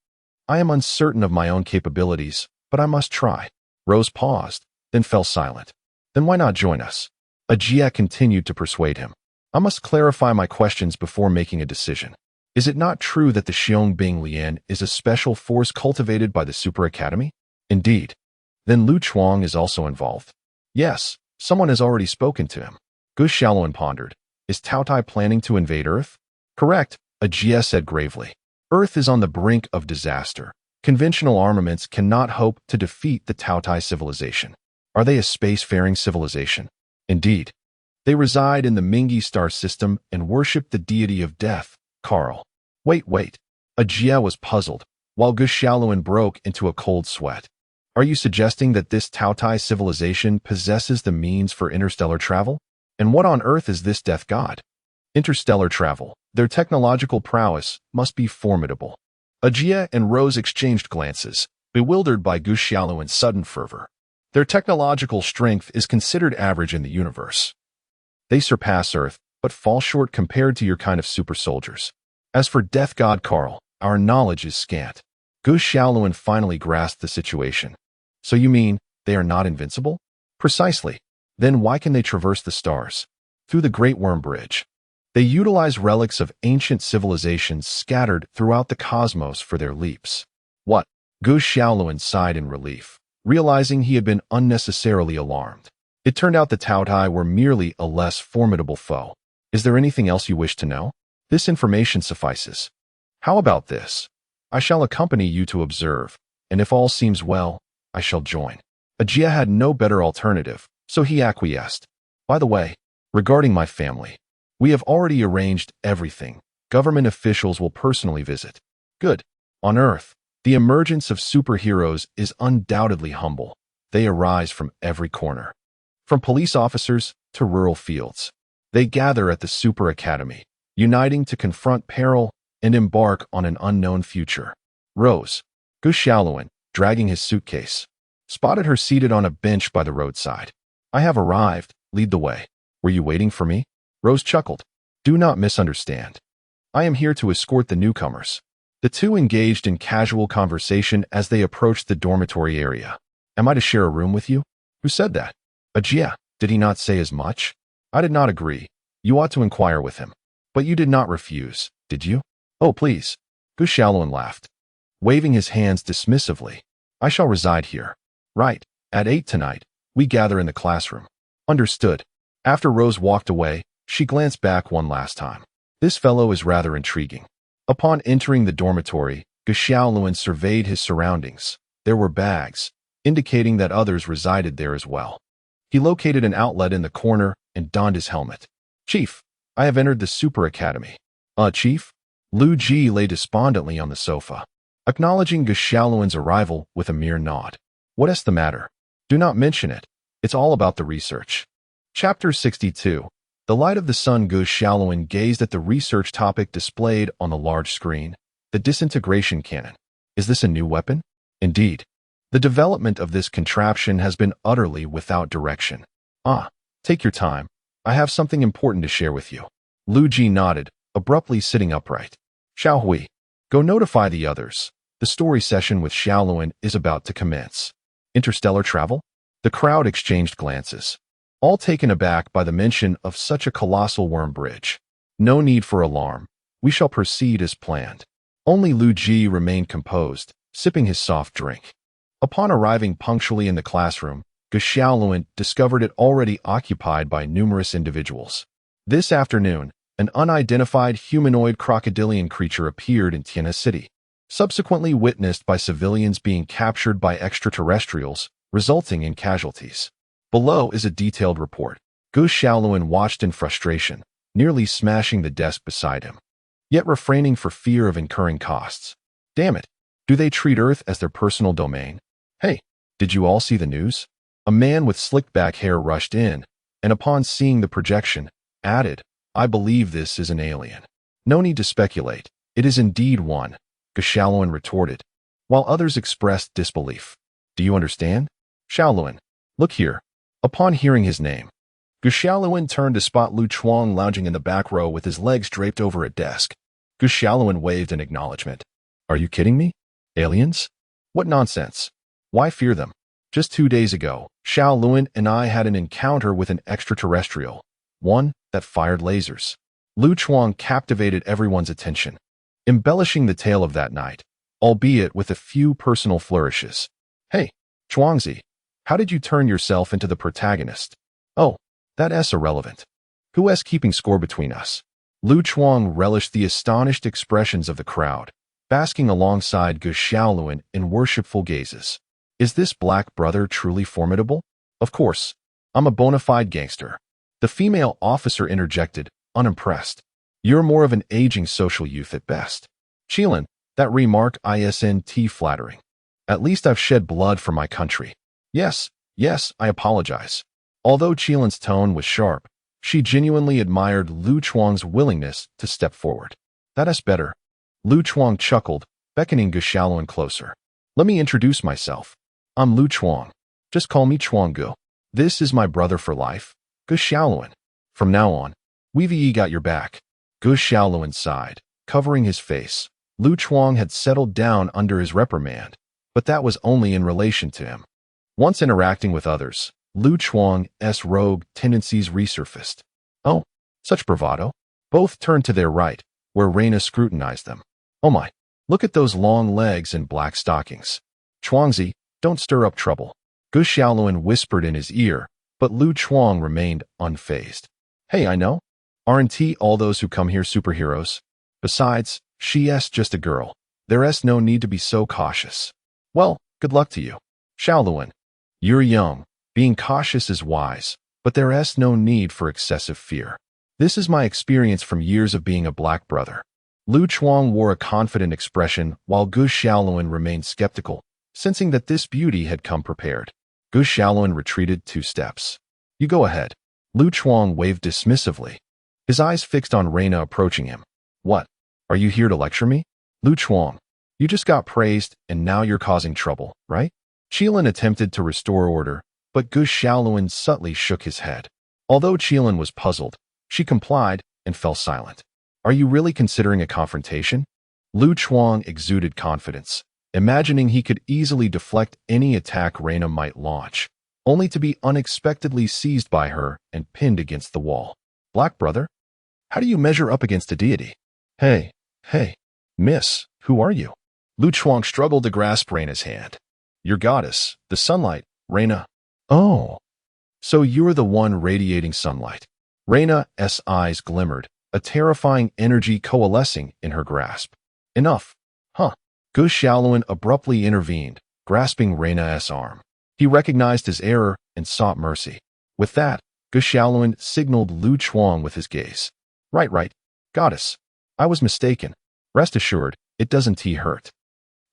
I am uncertain of my own capabilities, but I must try. Rose paused, then fell silent. Then why not join us? Ajia continued to persuade him. I must clarify my questions before making a decision. Is it not true that the Xiong Lian is a special force cultivated by the Super Academy? Indeed. Then Lu Chuang is also involved. Yes, someone has already spoken to him. Gu Xiaoluan pondered. Is Tao Tai planning to invade Earth? Correct, Ajia said gravely. Earth is on the brink of disaster. Conventional armaments cannot hope to defeat the Tao Tai civilization. Are they a spacefaring civilization? Indeed. They reside in the Mingi star system and worship the deity of death, Carl. Wait. Ajia was puzzled, while Gu Xiaoluan broke into a cold sweat. Are you suggesting that this Tao Tai civilization possesses the means for interstellar travel? And what on earth is this death god? Interstellar travel. Their technological prowess must be formidable. Ajia and Rose exchanged glances, bewildered by Gu Xiaoluan's sudden fervor. Their technological strength is considered average in the universe. They surpass Earth, but fall short compared to your kind of super soldiers. As for Death God Carl, our knowledge is scant. Gu Xiaoluan finally grasped the situation. So you mean, they are not invincible? Precisely. Then why can they traverse the stars? Through the Great Worm Bridge. They utilize relics of ancient civilizations scattered throughout the cosmos for their leaps. What? Gu Xiaoluan sighed in relief, realizing he had been unnecessarily alarmed. It turned out the Tao Tai were merely a less formidable foe. Is there anything else you wish to know? This information suffices. How about this? I shall accompany you to observe, and if all seems well, I shall join. Ajia had no better alternative, so he acquiesced. By the way, regarding my family, we have already arranged everything. Government officials will personally visit. Good. On Earth, the emergence of superheroes is undoubtedly humble. They arise from every corner. From police officers to rural fields. They gather at the Super Academy, uniting to confront peril and embark on an unknown future. Rose, Gu Xiaoluan, dragging his suitcase, spotted her seated on a bench by the roadside. I have arrived, lead the way. Were you waiting for me? Rose chuckled. Do not misunderstand. I am here to escort the newcomers. The two engaged in casual conversation as they approached the dormitory area. Am I to share a room with you? Who said that? Ajia, did he not say as much? I did not agree. You ought to inquire with him. But you did not refuse, did you? Oh, please. Gu Xiaoluan laughed, waving his hands dismissively. I shall reside here. Right. At 8 tonight, we gather in the classroom. Understood. After Rose walked away, she glanced back one last time. This fellow is rather intriguing. Upon entering the dormitory, Gu Xiaoluan surveyed his surroundings. There were bags, indicating that others resided there as well. He located an outlet in the corner and donned his helmet. Chief, I have entered the Super Academy. Chief? Liu Ji lay despondently on the sofa, acknowledging Gu Xiaoluan's arrival with a mere nod. What is the matter? Do not mention it. It's all about the research. Chapter 62. The light of the sun. Gu Xiaoluan gazed at the research topic displayed on the large screen. The disintegration cannon. Is this a new weapon? Indeed. The development of this contraption has been utterly without direction. Take your time. I have something important to share with you. Liu Ji nodded, abruptly sitting upright. Xiaohui, go notify the others. The story session with Xiaoluan is about to commence. Interstellar travel? The crowd exchanged glances, all taken aback by the mention of such a colossal worm bridge. No need for alarm. We shall proceed as planned. Only Liu Ji remained composed, sipping his soft drink. Upon arriving punctually in the classroom, Gu Xiaoluan discovered it already occupied by numerous individuals. This afternoon, an unidentified humanoid crocodilian creature appeared in Tianhe City, subsequently witnessed by civilians being captured by extraterrestrials, resulting in casualties. Below is a detailed report. Gu Xiaoluan watched in frustration, nearly smashing the desk beside him, yet refraining for fear of incurring costs. Damn it! Do they treat Earth as their personal domain? Hey, did you all see the news? A man with slicked back hair rushed in, and upon seeing the projection, added, I believe this is an alien. No need to speculate. It is indeed one, Gu Xiaoluan retorted, while others expressed disbelief. Do you understand? Xiaoluan, look here. Upon hearing his name, Gu Xiaoluan turned to spot Lu Chuang lounging in the back row with his legs draped over a desk. Gu Xiaoluan waved in acknowledgement. Are you kidding me? Aliens? What nonsense. Why fear them? Just 2 days ago, Xiaoluan and I had an encounter with an extraterrestrial, one that fired lasers. Lu Chuang captivated everyone's attention, embellishing the tale of that night, albeit with a few personal flourishes. Hey, Chuangzi, how did you turn yourself into the protagonist? Oh, that's irrelevant. Who's keeping score between us? Lu Chuang relished the astonished expressions of the crowd, basking alongside Gu Xiaoluan in worshipful gazes. Is this black brother truly formidable? Of course. I'm a bona fide gangster. The female officer interjected, unimpressed. You're more of an aging social youth at best. Qilin, that remark isn't flattering. At least I've shed blood for my country. Yes, I apologize. Although Qilin's tone was sharp, she genuinely admired Lu Chuang's willingness to step forward. That's better. Lu Chuang chuckled, beckoning Gu Xiaoluan closer. Let me introduce myself. I'm Lu Chuang. Just call me Chuanggu. This is my brother for life, Gu Xiaoluan. From now on, we've got your back. Gu Xiaoluan sighed, covering his face. Lu Chuang had settled down under his reprimand, but that was only in relation to him. Once interacting with others, Lu Chuang's rogue tendencies resurfaced. Oh, such bravado. Both turned to their right, where Reina scrutinized them. Oh my, look at those long legs and black stockings. Chuangzi, don't stir up trouble. Gu Xiaoluan whispered in his ear, but Lu Chuang remained unfazed. Hey, I know. Aren't all those who come here superheroes? Besides, she's just a girl. There's no need to be so cautious. Well, good luck to you. Xiaoluan, you're young. Being cautious is wise, but there's no need for excessive fear. This is my experience from years of being a black brother. Lu Chuang wore a confident expression while Gu Xiaoluan remained skeptical, sensing that this beauty had come prepared. Gu Xiaoluan retreated 2 steps. You go ahead. Lu Chuang waved dismissively, his eyes fixed on Reina approaching him. What? Are you here to lecture me? Lu Chuang, you just got praised and now you're causing trouble, right? Qilin attempted to restore order, but Gu Xiaoluan subtly shook his head. Although Qilin was puzzled, she complied and fell silent. Are you really considering a confrontation? Lu Chuang exuded confidence, imagining he could easily deflect any attack Reina might launch, only to be unexpectedly seized by her and pinned against the wall. Black brother? How do you measure up against a deity? Hey, miss, who are you? Lu Chuang struggled to grasp Reina's hand. Your goddess, the sunlight, Reina. Oh, so you're the one radiating sunlight. Reina's eyes glimmered, a terrifying energy coalescing in her grasp. Enough. Huh. Gu Xiaoluan abruptly intervened, grasping Reina's arm. He recognized his error and sought mercy. With that, Gu Xiaoluan signaled Lu Chuang with his gaze. Right, goddess. I was mistaken. Rest assured, it doesn't hurt.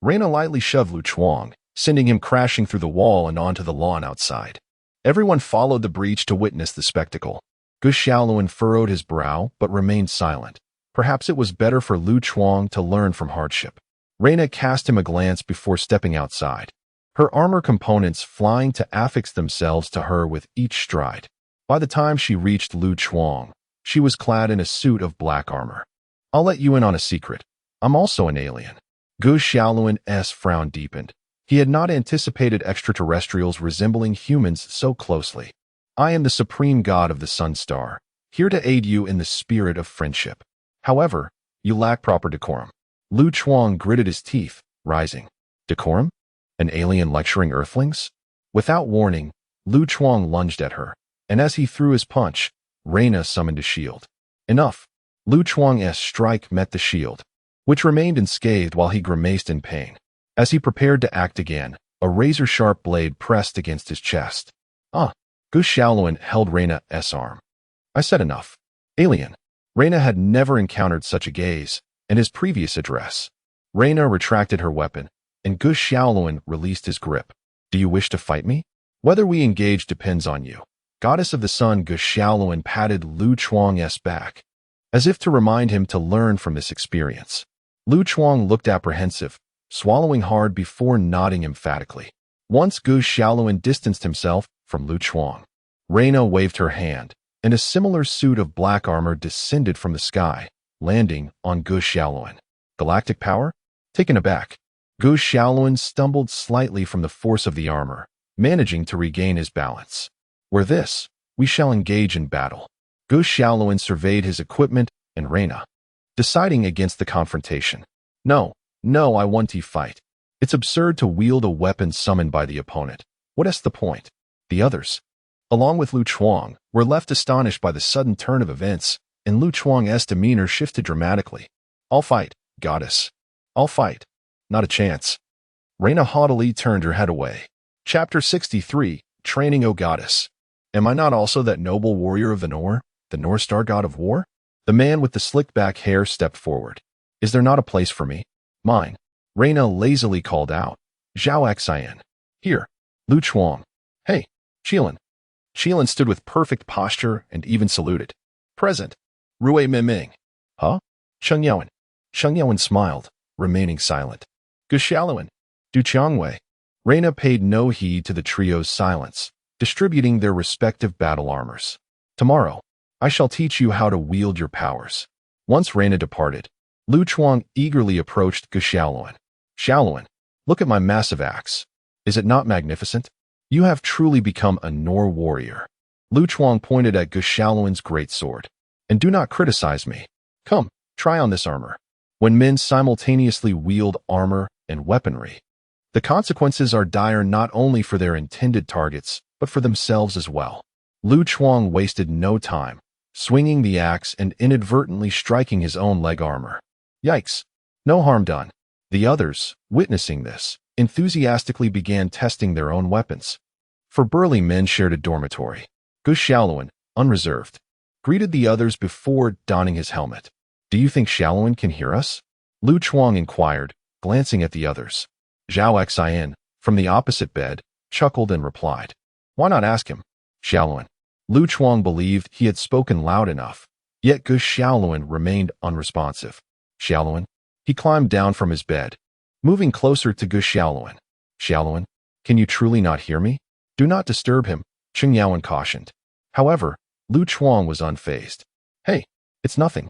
Reina lightly shoved Lu Chuang, sending him crashing through the wall and onto the lawn outside. Everyone followed the breach to witness the spectacle. Gu Xiaoluan furrowed his brow but remained silent. Perhaps it was better for Lu Chuang to learn from hardship. Reina cast him a glance before stepping outside, her armor components flying to affix themselves to her with each stride. By the time she reached Lu Chuang, she was clad in a suit of black armor. I'll let you in on a secret. I'm also an alien. Gu Xiaoluan's frown deepened. He had not anticipated extraterrestrials resembling humans so closely. I am the supreme god of the sun star, here to aid you in the spirit of friendship. However, you lack proper decorum. Lu Chuang gritted his teeth, rising. Decorum? An alien lecturing earthlings? Without warning, Lu Chuang lunged at her, and as he threw his punch, Reina summoned a shield. Enough. Lu Chuang's strike met the shield, which remained unscathed while he grimaced in pain. As he prepared to act again, a razor-sharp blade pressed against his chest. Gu Xiaoluan held Reina's arm. I said enough. Alien. Reina had never encountered such a gaze in his previous address. Reina retracted her weapon, and Gu Xiaoluan released his grip. Do you wish to fight me? Whether we engage depends on you. Goddess of the Sun, Gu Xiaoluan patted Lu Chuang's back, as if to remind him to learn from this experience. Lu Chuang looked apprehensive, swallowing hard before nodding emphatically. Once Gu Xiaoluan distanced himself from Lu Chuang, Reyna waved her hand, and a similar suit of black armor descended from the sky, landing on Gu Xiaoluan. Galactic power? Taken aback, Gu Xiaoluan stumbled slightly from the force of the armor, managing to regain his balance. Were this, we shall engage in battle. Gu Xiaoluan surveyed his equipment and Reyna, deciding against the confrontation. No, I want to fight. It's absurd to wield a weapon summoned by the opponent. What's the point? The others, along with Lu Chuang, were left astonished by the sudden turn of events, and Lu Chuang's demeanor shifted dramatically. I'll fight, goddess. I'll fight. Not a chance. Reyna haughtily turned her head away. Chapter 63, Training, O Goddess. Am I not also that noble warrior of the North Star god of war? The man with the slicked back hair stepped forward. Is there not a place for me? Mine. Reyna lazily called out. Zhao Xian. Here. Lu Chuang. Hey, Qilin. Qilin stood with perfect posture and even saluted. Present. Rui Miming. Huh? Cheng Yaowen. Cheng Yaowen smiled, remaining silent. Gu Xiaoluan. Du Qiangwei. Reyna paid no heed to the trio's silence, distributing their respective battle armors. Tomorrow, I shall teach you how to wield your powers. Once Reyna departed, Lu Chuang eagerly approached Gu Xiaoluan. Xiaoluan, look at my massive axe. Is it not magnificent? You have truly become a Nor warrior. Lu Chuang pointed at Gu Xiaoluan's great sword. And do not criticize me. Come, try on this armor. When men simultaneously wield armor and weaponry, the consequences are dire not only for their intended targets, but for themselves as well. Lu Chuang wasted no time, swinging the axe and inadvertently striking his own leg armor. Yikes! No harm done. The others, witnessing this, enthusiastically began testing their own weapons. For burly men shared a dormitory. Gu Xiaoluan, unreserved, greeted the others before donning his helmet. Do you think Xiaoluan can hear us? Lu Chuang inquired, glancing at the others. Zhao Xian, from the opposite bed, chuckled and replied. Why not ask him? Xiaoluan. Lu Chuang believed he had spoken loud enough, yet Gu Xiaoluan remained unresponsive. Xiaoluan. He climbed down from his bed, moving closer to Gu Xiaoluan. Xiaoluan, can you truly not hear me? Do not disturb him, Cheng Yaowen cautioned. However, Lu Chuang was unfazed. Hey, it's nothing.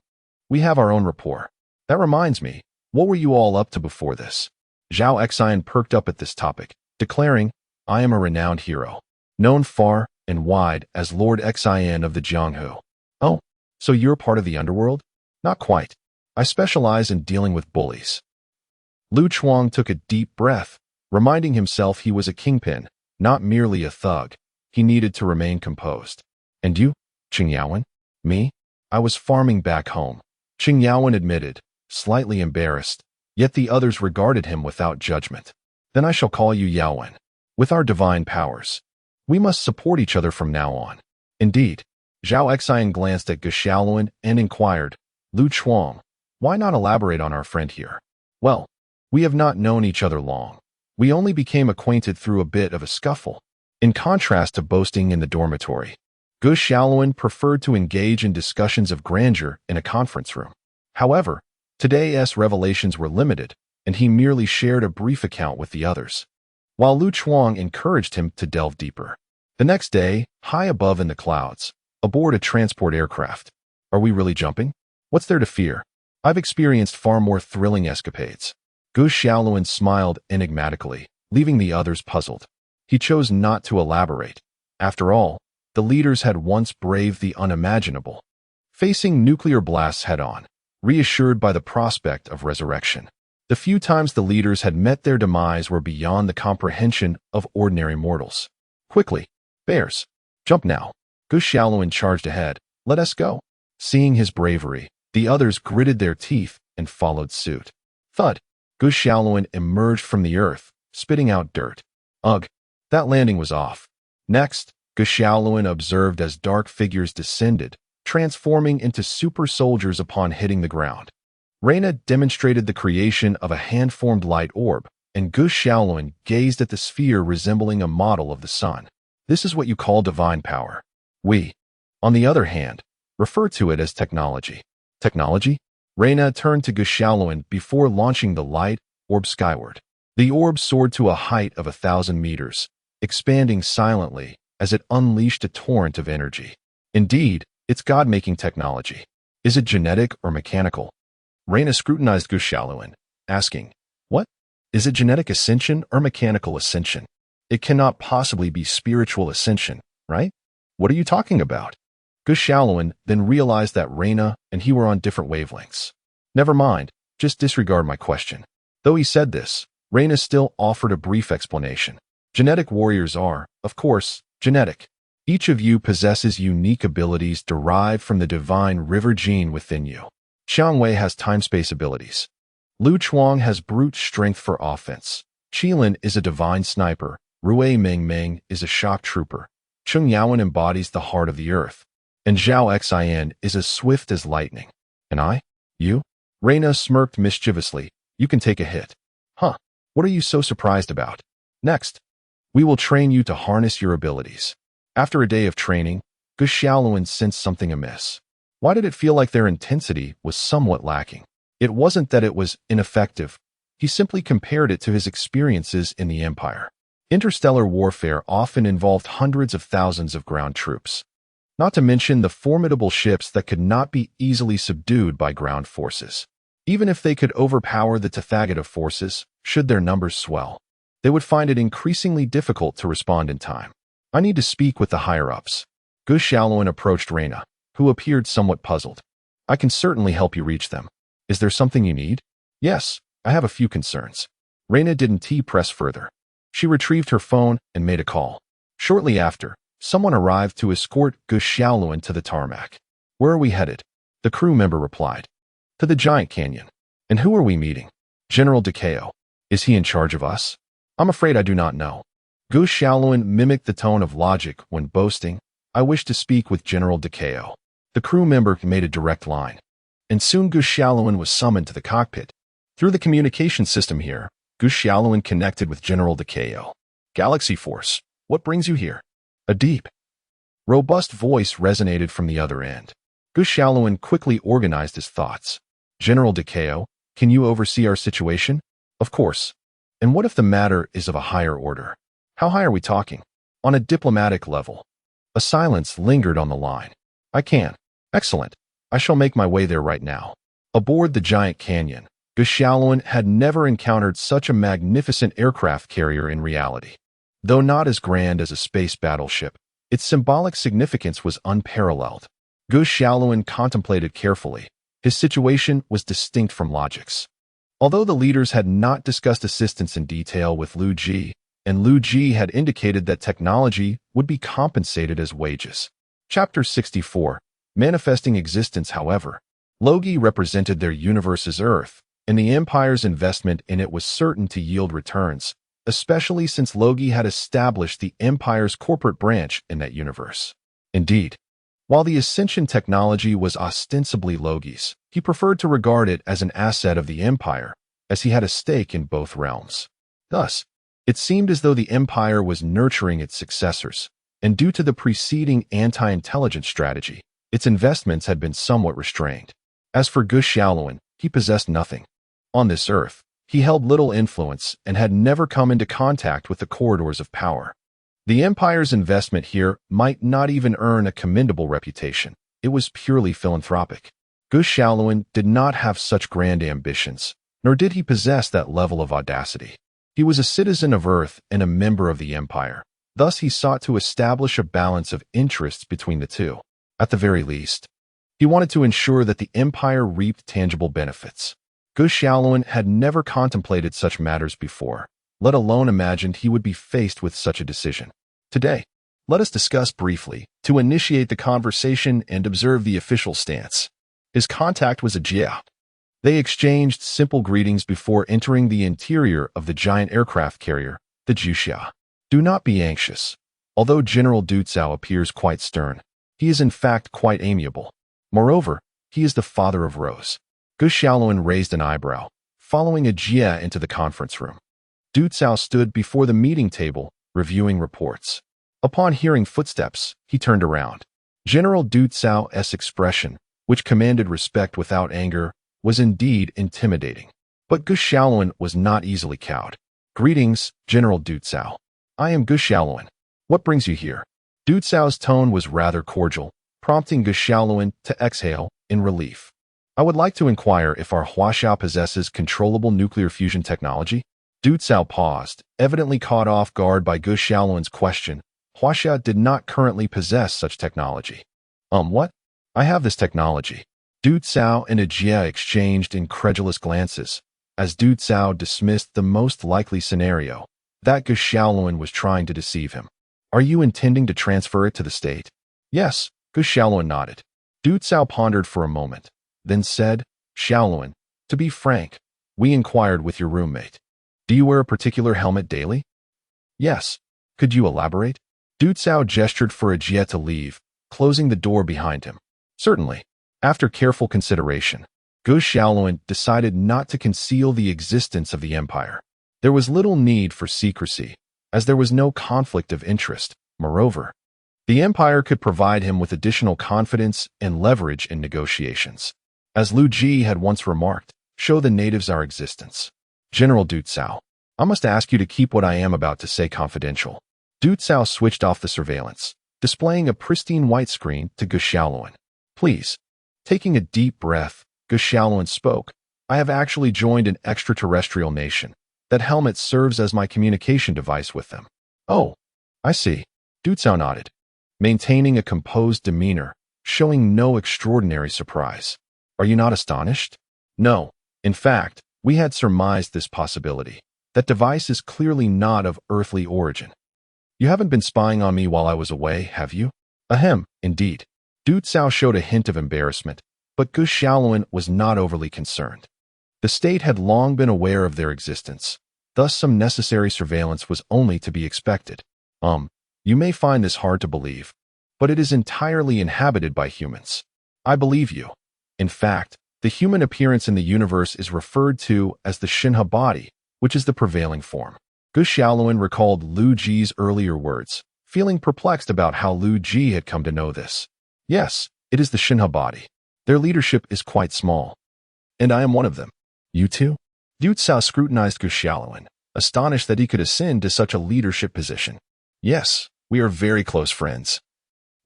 We have our own rapport. That reminds me, what were you all up to before this? Zhao Xian perked up at this topic, declaring, I am a renowned hero, known far and wide as Lord Xian of the Jianghu. Oh, so you're part of the underworld? Not quite. I specialize in dealing with bullies. Lu Chuang took a deep breath, reminding himself he was a kingpin, not merely a thug. He needed to remain composed. And you, Cheng Yaowen? Me? I was farming back home. Cheng Yaowen admitted, slightly embarrassed, yet the others regarded him without judgment. Then I shall call you Yaowen. With our divine powers, we must support each other from now on. Indeed. Zhao Xian glanced at Gu Xiaoluan and inquired, Lu Chuang, why not elaborate on our friend here? Well, we have not known each other long. We only became acquainted through a bit of a scuffle. In contrast to boasting in the dormitory, Gu Xiaoluan preferred to engage in discussions of grandeur in a conference room. However, today's revelations were limited, and he merely shared a brief account with the others, while Lu Chuang encouraged him to delve deeper. The next day, high above in the clouds, aboard a transport aircraft. Are we really jumping? What's there to fear? I've experienced far more thrilling escapades. Gu Xiaoluan smiled enigmatically, leaving the others puzzled. He chose not to elaborate. After all, the leaders had once braved the unimaginable, facing nuclear blasts head-on, reassured by the prospect of resurrection. The few times the leaders had met their demise were beyond the comprehension of ordinary mortals. Quickly, bears, jump now. Gu Xiaoluan charged ahead. Let us go. Seeing his bravery, the others gritted their teeth and followed suit. Thud. Gu Xiaoluan emerged from the earth, spitting out dirt. Ugh, that landing was off. Next, Gu Xiaoluan observed as dark figures descended, transforming into super soldiers upon hitting the ground. Reyna demonstrated the creation of a hand-formed light orb, and Gu Xiaoluan gazed at the sphere resembling a model of the sun. This is what you call divine power. We, on the other hand, refer to it as technology. Technology? Reyna turned to Gu Xiaoluan before launching the light orb skyward. The orb soared to a height of 1,000 meters, expanding silently, as it unleashed a torrent of energy. Indeed, it's God-making technology. Is it genetic or mechanical? Reyna scrutinized Guxialuan, asking, "What? Is it genetic ascension or mechanical ascension? It cannot possibly be spiritual ascension, right? What are you talking about?" Guxialuan then realized that Reyna and he were on different wavelengths. "Never mind, just disregard my question." Though he said this, Reyna still offered a brief explanation. Genetic warriors are, of course, genetic. Each of you possesses unique abilities derived from the divine river gene within you. Xiangwei has time-space abilities. Lu Chuang has brute strength for offense. Qilin is a divine sniper. Rui Mengmeng is a shock trooper. Chung Yaowen embodies the heart of the earth. And Zhao Xian is as swift as lightning. And I? You? Reyna smirked mischievously. You can take a hit. Huh. What are you so surprised about? Next, we will train you to harness your abilities. After a day of training, Guxialuan sensed something amiss. Why did it feel like their intensity was somewhat lacking? It wasn't that it was ineffective. He simply compared it to his experiences in the Empire. Interstellar warfare often involved hundreds of thousands of ground troops, not to mention the formidable ships that could not be easily subdued by ground forces. Even if they could overpower the Tathagata forces, should their numbers swell, they would find it increasingly difficult to respond in time. I need to speak with the higher-ups. Guxialuan approached Reyna, who appeared somewhat puzzled. I can certainly help you reach them. Is there something you need? Yes, I have a few concerns. Reyna didn't press further. She retrieved her phone and made a call. Shortly after, someone arrived to escort Guxialuan to the tarmac. Where are we headed? The crew member replied. To the giant canyon. And who are we meeting? General Decao. Is he in charge of us? I'm afraid I do not know. Guxialuan mimicked the tone of logic when boasting, I wish to speak with General Decao. The crew member made a direct line. And soon Guxialuan was summoned to the cockpit. Through the communication system here, Guxialuan connected with General Decao. Galaxy Force, what brings you here? A deep, robust voice resonated from the other end. Guxialuan quickly organized his thoughts. General Decao, can you oversee our situation? Of course. And what if the matter is of a higher order? How high are we talking? On a diplomatic level. A silence lingered on the line. I can. Excellent. I shall make my way there right now. Aboard the giant canyon, Guxialuan had never encountered such a magnificent aircraft carrier in reality. Though not as grand as a space battleship, its symbolic significance was unparalleled. Guxialuan contemplated carefully. His situation was distinct from Logic's. Although the leaders had not discussed assistance in detail with Liu Ji, and Liu Ji had indicated that technology would be compensated as wages. Chapter 64, Manifesting Existence. However, Logi represented their universe as Earth, and the Empire's investment in it was certain to yield returns, especially since Logi had established the Empire's corporate branch in that universe. Indeed, while the Ascension technology was ostensibly Logi's, he preferred to regard it as an asset of the Empire, as he had a stake in both realms. Thus, it seemed as though the Empire was nurturing its successors, and due to the preceding anti-intelligence strategy, its investments had been somewhat restrained. As for Guxialuan, he possessed nothing. On this earth, he held little influence and had never come into contact with the corridors of power. The Empire's investment here might not even earn a commendable reputation. It was purely philanthropic. Guxialuan did not have such grand ambitions, nor did he possess that level of audacity. He was a citizen of Earth and a member of the Empire. Thus, he sought to establish a balance of interests between the two. At the very least, he wanted to ensure that the Empire reaped tangible benefits. Guxialuan had never contemplated such matters before, let alone imagined he would be faced with such a decision. Today, let us discuss briefly, to initiate the conversation and observe the official stance. His contact was a Jia. They exchanged simple greetings before entering the interior of the giant aircraft carrier, the Juxia. Do not be anxious. Although General Du Cao appears quite stern, he is in fact quite amiable. Moreover, he is the father of Rose. Guxialuan raised an eyebrow, following a Jia into the conference room. Du Cao stood before the meeting table, reviewing reports. Upon hearing footsteps, he turned around. General Du Cao's expression, which commanded respect without anger, was indeed intimidating. But Guxialuan was not easily cowed. Greetings, General Du Cao. I am Guxialuan. What brings you here? Du Cao's tone was rather cordial, prompting Ge Xiaoluan to exhale in relief. I would like to inquire if our Huaxia possesses controllable nuclear fusion technology? Du Cao paused, evidently caught off guard by Ge Xiaoluan's question. Huaxia did not currently possess such technology. What? I have this technology. Du Cao and Jie exchanged incredulous glances, as Du Cao dismissed the most likely scenario, that Ge Xiaoluan was trying to deceive him. Are you intending to transfer it to the state? Yes, Ge Xiaoluan nodded. Du Cao pondered for a moment, then said, Xiaoluan, to be frank, we inquired with your roommate. Do you wear a particular helmet daily? Yes. Could you elaborate? Du Cao gestured for Jie to leave, closing the door behind him. Certainly. After careful consideration, Ge Xiaoluan decided not to conceal the existence of the Empire. There was little need for secrecy, as there was no conflict of interest. Moreover, the Empire could provide him with additional confidence and leverage in negotiations. As Liu Ji had once remarked, show the natives our existence. General Du Cao, I must ask you to keep what I am about to say confidential. Du Cao switched off the surveillance, displaying a pristine white screen to Ge Xiaoluan. Please. Taking a deep breath, Ge Xiaoluan spoke. I have actually joined an extraterrestrial nation. That helmet serves as my communication device with them. Oh, I see. Du Cao nodded, maintaining a composed demeanor, showing no extraordinary surprise. Are you not astonished? No. In fact, we had surmised this possibility. That device is clearly not of earthly origin. You haven't been spying on me while I was away, have you? Ahem, indeed. Du Cao showed a hint of embarrassment, but Ge Xiaoluan was not overly concerned. The state had long been aware of their existence, thus some necessary surveillance was only to be expected. You may find this hard to believe, but it is entirely inhabited by humans. I believe you. In fact, the human appearance in the universe is referred to as the Shinha body, which is the prevailing form. Ge Xiaoluan recalled Liu Ji's earlier words, feeling perplexed about how Liu Ji had come to know this. Yes, it is the Shinha body. Their leadership is quite small. And I am one of them. You too? Du Cao scrutinized Ge Xiaoluan, astonished that he could ascend to such a leadership position. Yes, we are very close friends.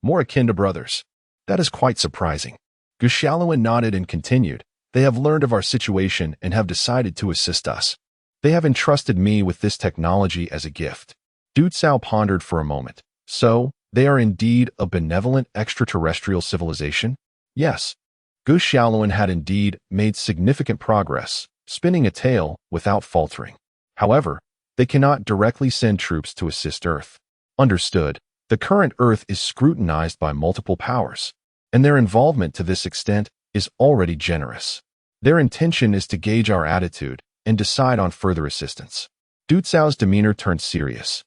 More akin to brothers. That is quite surprising. Ge Xiaoluan nodded and continued. They have learned of our situation and have decided to assist us. They have entrusted me with this technology as a gift. Du Cao pondered for a moment. So, they are indeed a benevolent extraterrestrial civilization? Yes. Ge Xiaoluan had indeed made significant progress, spinning a tale without faltering. However, they cannot directly send troops to assist Earth. Understood, the current Earth is scrutinized by multiple powers, and their involvement to this extent is already generous. Their intention is to gauge our attitude and decide on further assistance. Du Cao's demeanor turned serious.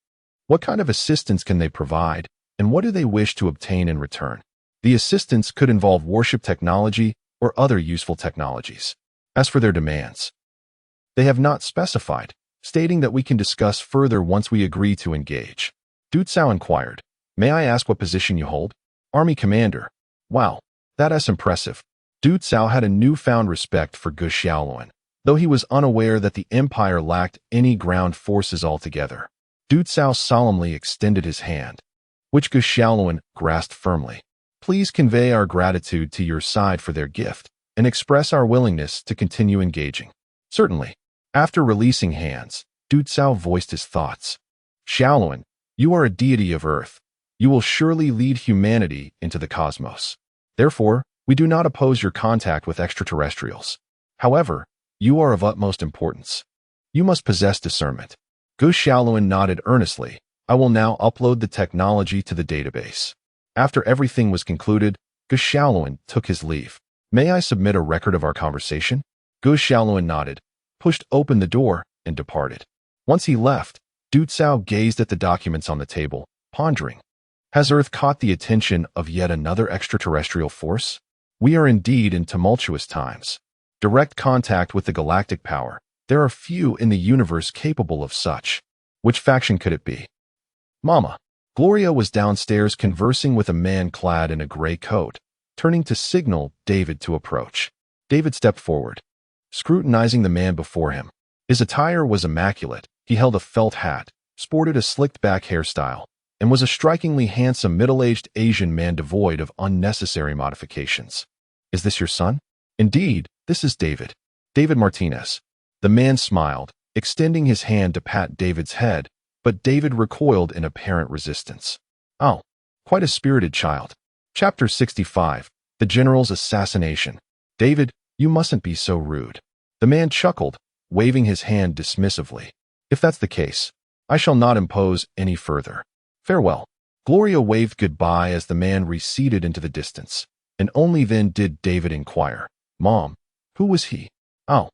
What kind of assistance can they provide, and what do they wish to obtain in return? The assistance could involve warship technology or other useful technologies. As for their demands, they have not specified, stating that we can discuss further once we agree to engage. Du Cao inquired, may I ask what position you hold? Army Commander. Wow, that's impressive. Du Cao had a newfound respect for Ge Xiaoluan, though he was unaware that the Empire lacked any ground forces altogether. Du Cao solemnly extended his hand, which Ge Xiaoluan grasped firmly. Please convey our gratitude to your side for their gift, and express our willingness to continue engaging. Certainly. After releasing hands, Du Cao voiced his thoughts. Xiaoluan, you are a deity of Earth. You will surely lead humanity into the cosmos. Therefore, we do not oppose your contact with extraterrestrials. However, you are of utmost importance. You must possess discernment. Ge Xiaoluan nodded earnestly. I will now upload the technology to the database. After everything was concluded, Ge Xiaoluan took his leave. May I submit a record of our conversation? Ge Xiaoluan nodded, pushed open the door, and departed. Once he left, Du Cao gazed at the documents on the table, pondering. Has Earth caught the attention of yet another extraterrestrial force? We are indeed in tumultuous times. Direct contact with the galactic power. There are few in the universe capable of such. Which faction could it be? Mama. Gloria was downstairs conversing with a man clad in a gray coat, turning to signal David to approach. David stepped forward, scrutinizing the man before him. His attire was immaculate. He held a felt hat, sported a slicked-back hairstyle, and was a strikingly handsome middle-aged Asian man devoid of unnecessary modifications. "Is this your son?" "Indeed, this is David. David Martinez." The man smiled, extending his hand to pat David's head, but David recoiled in apparent resistance. "Oh, quite a spirited child." Chapter 65. The General's Assassination. "David, you mustn't be so rude." The man chuckled, waving his hand dismissively. "If that's the case, I shall not impose any further. Farewell." Gloria waved goodbye as the man receded into the distance, and only then did David inquire, "Mom, who was he?" "Oh,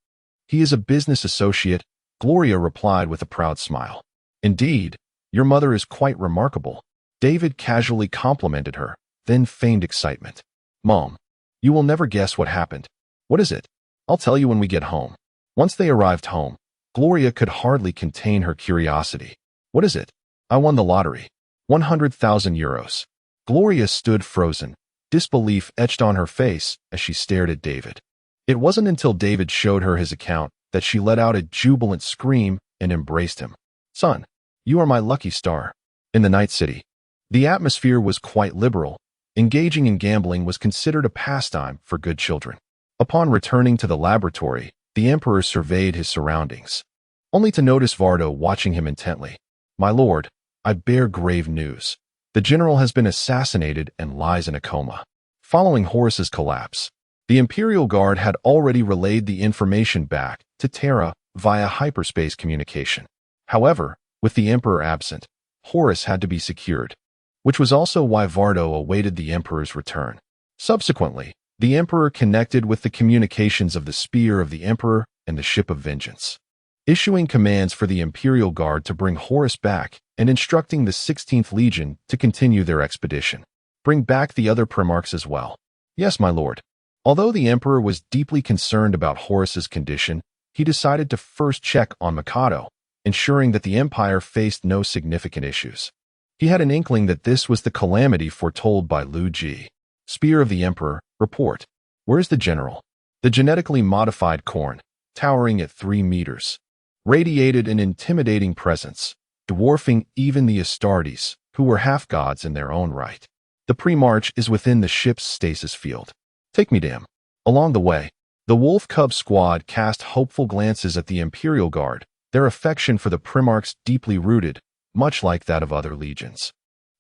he is a business associate," Gloria replied with a proud smile. "Indeed, your mother is quite remarkable." David casually complimented her, then feigned excitement. "Mom, you will never guess what happened." "What is it?" "I'll tell you when we get home." Once they arrived home, Gloria could hardly contain her curiosity. "What is it?" "I won the lottery. 100,000 euros. Gloria stood frozen, disbelief etched on her face as she stared at David. It wasn't until David showed her his account that she let out a jubilant scream and embraced him. "Son, you are my lucky star." In the Night City, the atmosphere was quite liberal. Engaging in gambling was considered a pastime for good children. Upon returning to the laboratory, the Emperor surveyed his surroundings, only to notice Vardo watching him intently. "My lord, I bear grave news. The general has been assassinated and lies in a coma." Following Horus's collapse, the Imperial Guard had already relayed the information back to Terra via hyperspace communication. However, with the Emperor absent, Horus had to be secured, which was also why Vardo awaited the Emperor's return. Subsequently, the Emperor connected with the communications of the Spear of the Emperor and the Ship of Vengeance, issuing commands for the Imperial Guard to bring Horus back and instructing the 16th Legion to continue their expedition. "Bring back the other Primarchs as well." "Yes, my lord." Although the Emperor was deeply concerned about Horus's condition, he decided to first check on Mikado, ensuring that the Empire faced no significant issues. He had an inkling that this was the calamity foretold by Liu Ji. "Spear of the Emperor, report. Where's the general?" The genetically modified Khorne, towering at 3 meters, radiated an intimidating presence, dwarfing even the Astartes, who were half-gods in their own right. "The pre-march is within the ship's stasis field. Take me to him." Along the way, the Wolf Cub squad cast hopeful glances at the Imperial Guard, their affection for the Primarchs deeply rooted, much like that of other legions.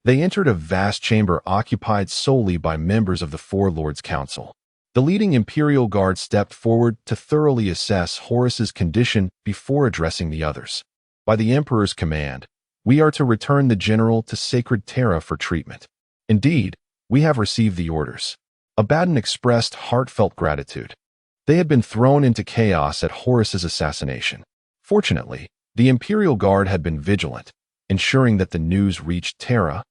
They entered a vast chamber occupied solely by members of the Four Lords' Council. The leading Imperial Guard stepped forward to thoroughly assess Horus's condition before addressing the others. "By the Emperor's command, we are to return the general to Sacred Terra for treatment." "Indeed, we have received the orders." Abaddon expressed heartfelt gratitude. They had been thrown into chaos at Horus's assassination. Fortunately, the Imperial Guard had been vigilant, ensuring that the news reached Terra,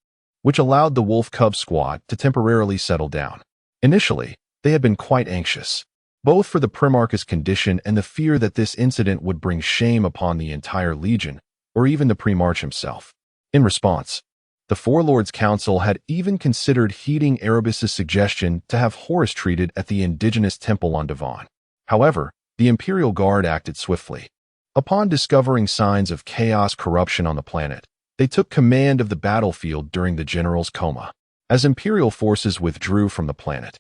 which allowed the Wolf Cub squad to temporarily settle down. Initially, they had been quite anxious, both for the Primarch's condition and the fear that this incident would bring shame upon the entire Legion, or even the Primarch himself. In response, the Four Lords' Council had even considered heeding Erebus's suggestion to have Horus treated at the indigenous temple on Devon. However, the Imperial Guard acted swiftly. Upon discovering signs of chaos corruption on the planet, they took command of the battlefield during the general's coma. As Imperial forces withdrew from the planet,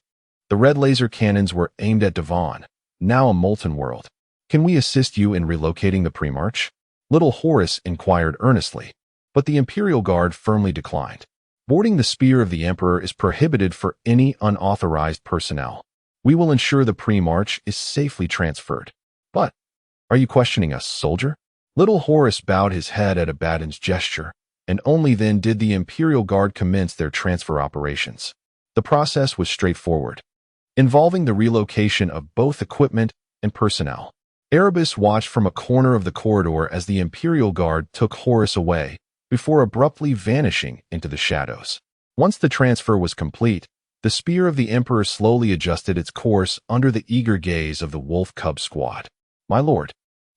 the red laser cannons were aimed at Devon, now a molten world. "Can we assist you in relocating the Primarch?" Little Horus inquired earnestly, but the Imperial Guard firmly declined. "Boarding the Spear of the Emperor is prohibited for any unauthorized personnel. We will ensure the Primarch is safely transferred." "But, are you questioning us, soldier?" Little Horus bowed his head at Abaddon's gesture, and only then did the Imperial Guard commence their transfer operations. The process was straightforward, involving the relocation of both equipment and personnel. Erebus watched from a corner of the corridor as the Imperial Guard took Horus away, before abruptly vanishing into the shadows. Once the transfer was complete, the Spear of the Emperor slowly adjusted its course under the eager gaze of the Wolf Cub squad. "My lord,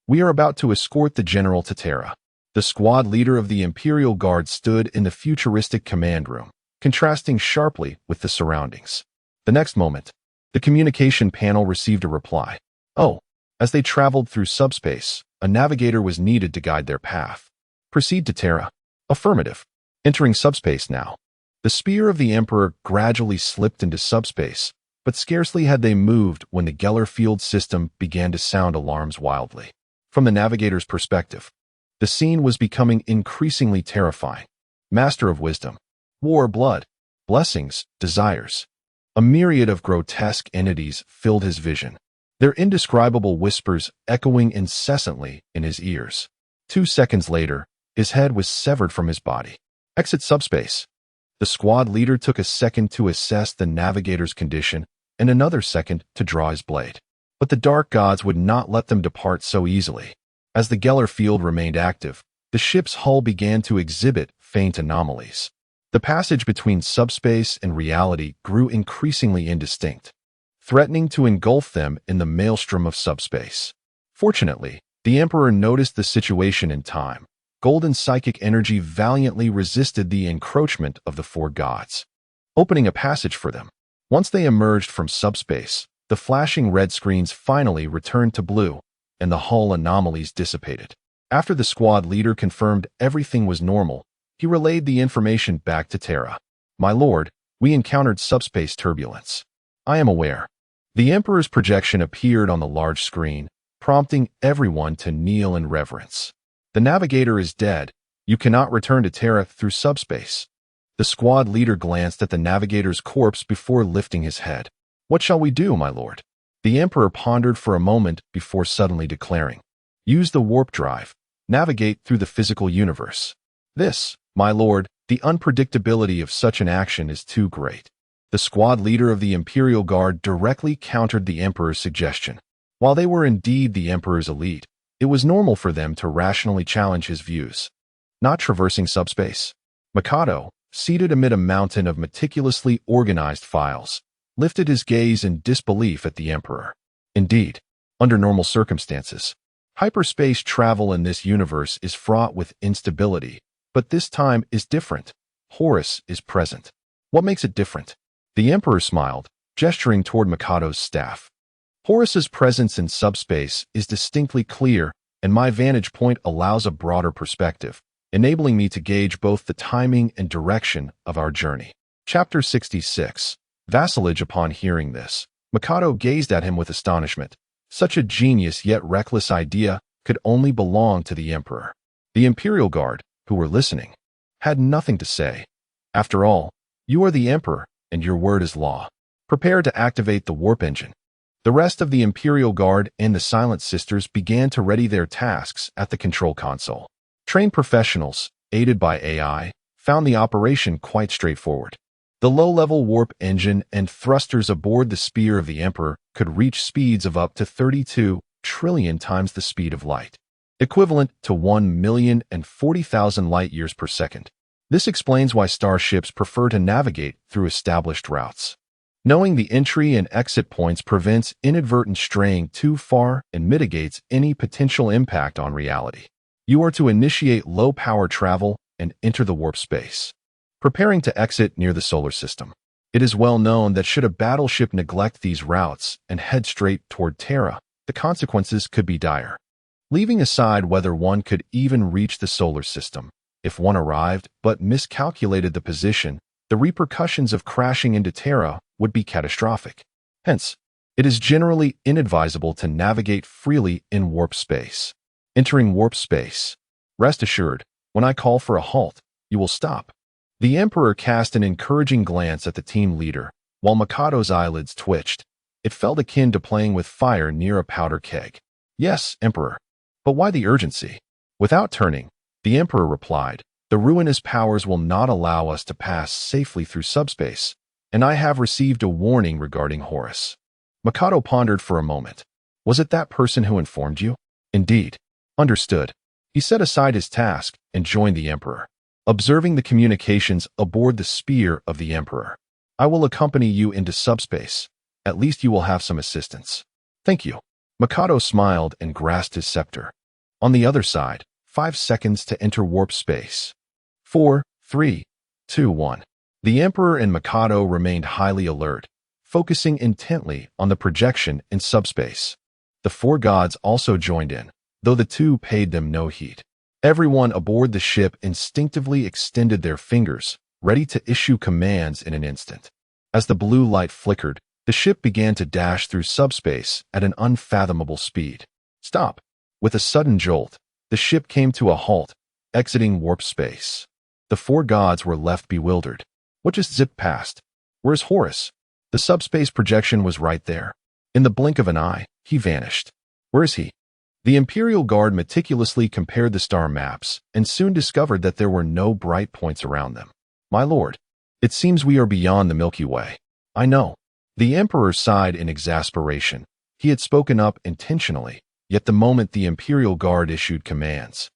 we are about to escort the general to Terra." The squad leader of the Imperial Guard stood in the futuristic command room, contrasting sharply with the surroundings. The next moment, the communication panel received a reply. "Oh." As they traveled through subspace, a navigator was needed to guide their path. "Proceed to Terra." "Affirmative." Entering subspace now. The spear of the Emperor gradually slipped into subspace, but scarcely had they moved when the Geller field system began to sound alarms wildly. From the Navigator's perspective, the scene was becoming increasingly terrifying. Master of wisdom, war, blood, blessings, desires. A myriad of grotesque entities filled his vision, their indescribable whispers echoing incessantly in his ears. 2 seconds later, his head was severed from his body. Exit subspace. The squad leader took a second to assess the Navigator's condition and another second to draw his blade. But the dark gods would not let them depart so easily. As the Geller field remained active, the ship's hull began to exhibit faint anomalies. The passage between subspace and reality grew increasingly indistinct, threatening to engulf them in the maelstrom of subspace. Fortunately, the Emperor noticed the situation in time. Golden psychic energy valiantly resisted the encroachment of the 4 gods, opening a passage for them. Once they emerged from subspace, the flashing red screens finally returned to blue, and the hull anomalies dissipated. After the squad leader confirmed everything was normal, he relayed the information back to Terra. My lord, we encountered subspace turbulence. I am aware. The Emperor's projection appeared on the large screen, prompting everyone to kneel in reverence. The Navigator is dead. You cannot return to Terra through subspace. The squad leader glanced at the Navigator's corpse before lifting his head. What shall we do, my lord? The Emperor pondered for a moment before suddenly declaring, use the warp drive. Navigate through the physical universe. This, my lord, the unpredictability of such an action is too great. The squad leader of the Imperial Guard directly countered the Emperor's suggestion. While they were indeed the Emperor's elite, it was normal for them to rationally challenge his views. Not traversing subspace. Mikado, seated amid a mountain of meticulously organized files, lifted his gaze in disbelief at the Emperor. Indeed, under normal circumstances, hyperspace travel in this universe is fraught with instability, but this time is different. Horus is present. What makes it different? The Emperor smiled, gesturing toward Mikado's staff. Horus's presence in subspace is distinctly clear, and my vantage point allows a broader perspective, enabling me to gauge both the timing and direction of our journey. Chapter 66. Vassalage. Upon hearing this, Mikado gazed at him with astonishment. Such a genius yet reckless idea could only belong to the Emperor. The Imperial Guard, who were listening, had nothing to say. After all, you are the Emperor, and your word is law. Prepare to activate the warp engine. The rest of the Imperial Guard and the Silent Sisters began to ready their tasks at the control console. Trained professionals, aided by AI, found the operation quite straightforward. The low-level warp engine and thrusters aboard the Spear of the Emperor could reach speeds of up to 32 trillion times the speed of light, equivalent to 1,040,000 light-years per second. This explains why starships prefer to navigate through established routes. Knowing the entry and exit points prevents inadvertent straying too far and mitigates any potential impact on reality. You are to initiate low-power travel and enter the warp space, preparing to exit near the solar system. It is well known that should a battleship neglect these routes and head straight toward Terra, the consequences could be dire. Leaving aside whether one could even reach the solar system, if one arrived but miscalculated the position, the repercussions of crashing into Terra would be catastrophic. Hence, it is generally inadvisable to navigate freely in warp space. Entering warp space. Rest assured, when I call for a halt, you will stop. The Emperor cast an encouraging glance at the team leader, while Mikado's eyelids twitched. It felt akin to playing with fire near a powder keg. Yes, Emperor. But why the urgency? Without turning, the Emperor replied, the ruinous powers will not allow us to pass safely through subspace, and I have received a warning regarding Horus. Mikado pondered for a moment. Was it that person who informed you? Indeed. Understood. He set aside his task and joined the Emperor, observing the communications aboard the Spear of the Emperor. I will accompany you into subspace. At least you will have some assistance. Thank you. Mikado smiled and grasped his scepter. On the other side, 5 seconds to enter warp space. 4, 3, 2, 1. The Emperor and Mikado remained highly alert, focusing intently on the projection in subspace. The 4 gods also joined in, though the two paid them no heed. Everyone aboard the ship instinctively extended their fingers, ready to issue commands in an instant. As the blue light flickered, the ship began to dash through subspace at an unfathomable speed. Stop! With a sudden jolt, the ship came to a halt, exiting warp space. The four gods were left bewildered. What just zipped past? Where's Horus? The subspace projection was right there. In the blink of an eye, he vanished. Where is he? The Imperial Guard meticulously compared the star maps and soon discovered that there were no bright points around them. My lord, it seems we are beyond the Milky Way. I know. The Emperor sighed in exasperation. He had spoken up intentionally, yet the moment the Imperial Guard issued commands,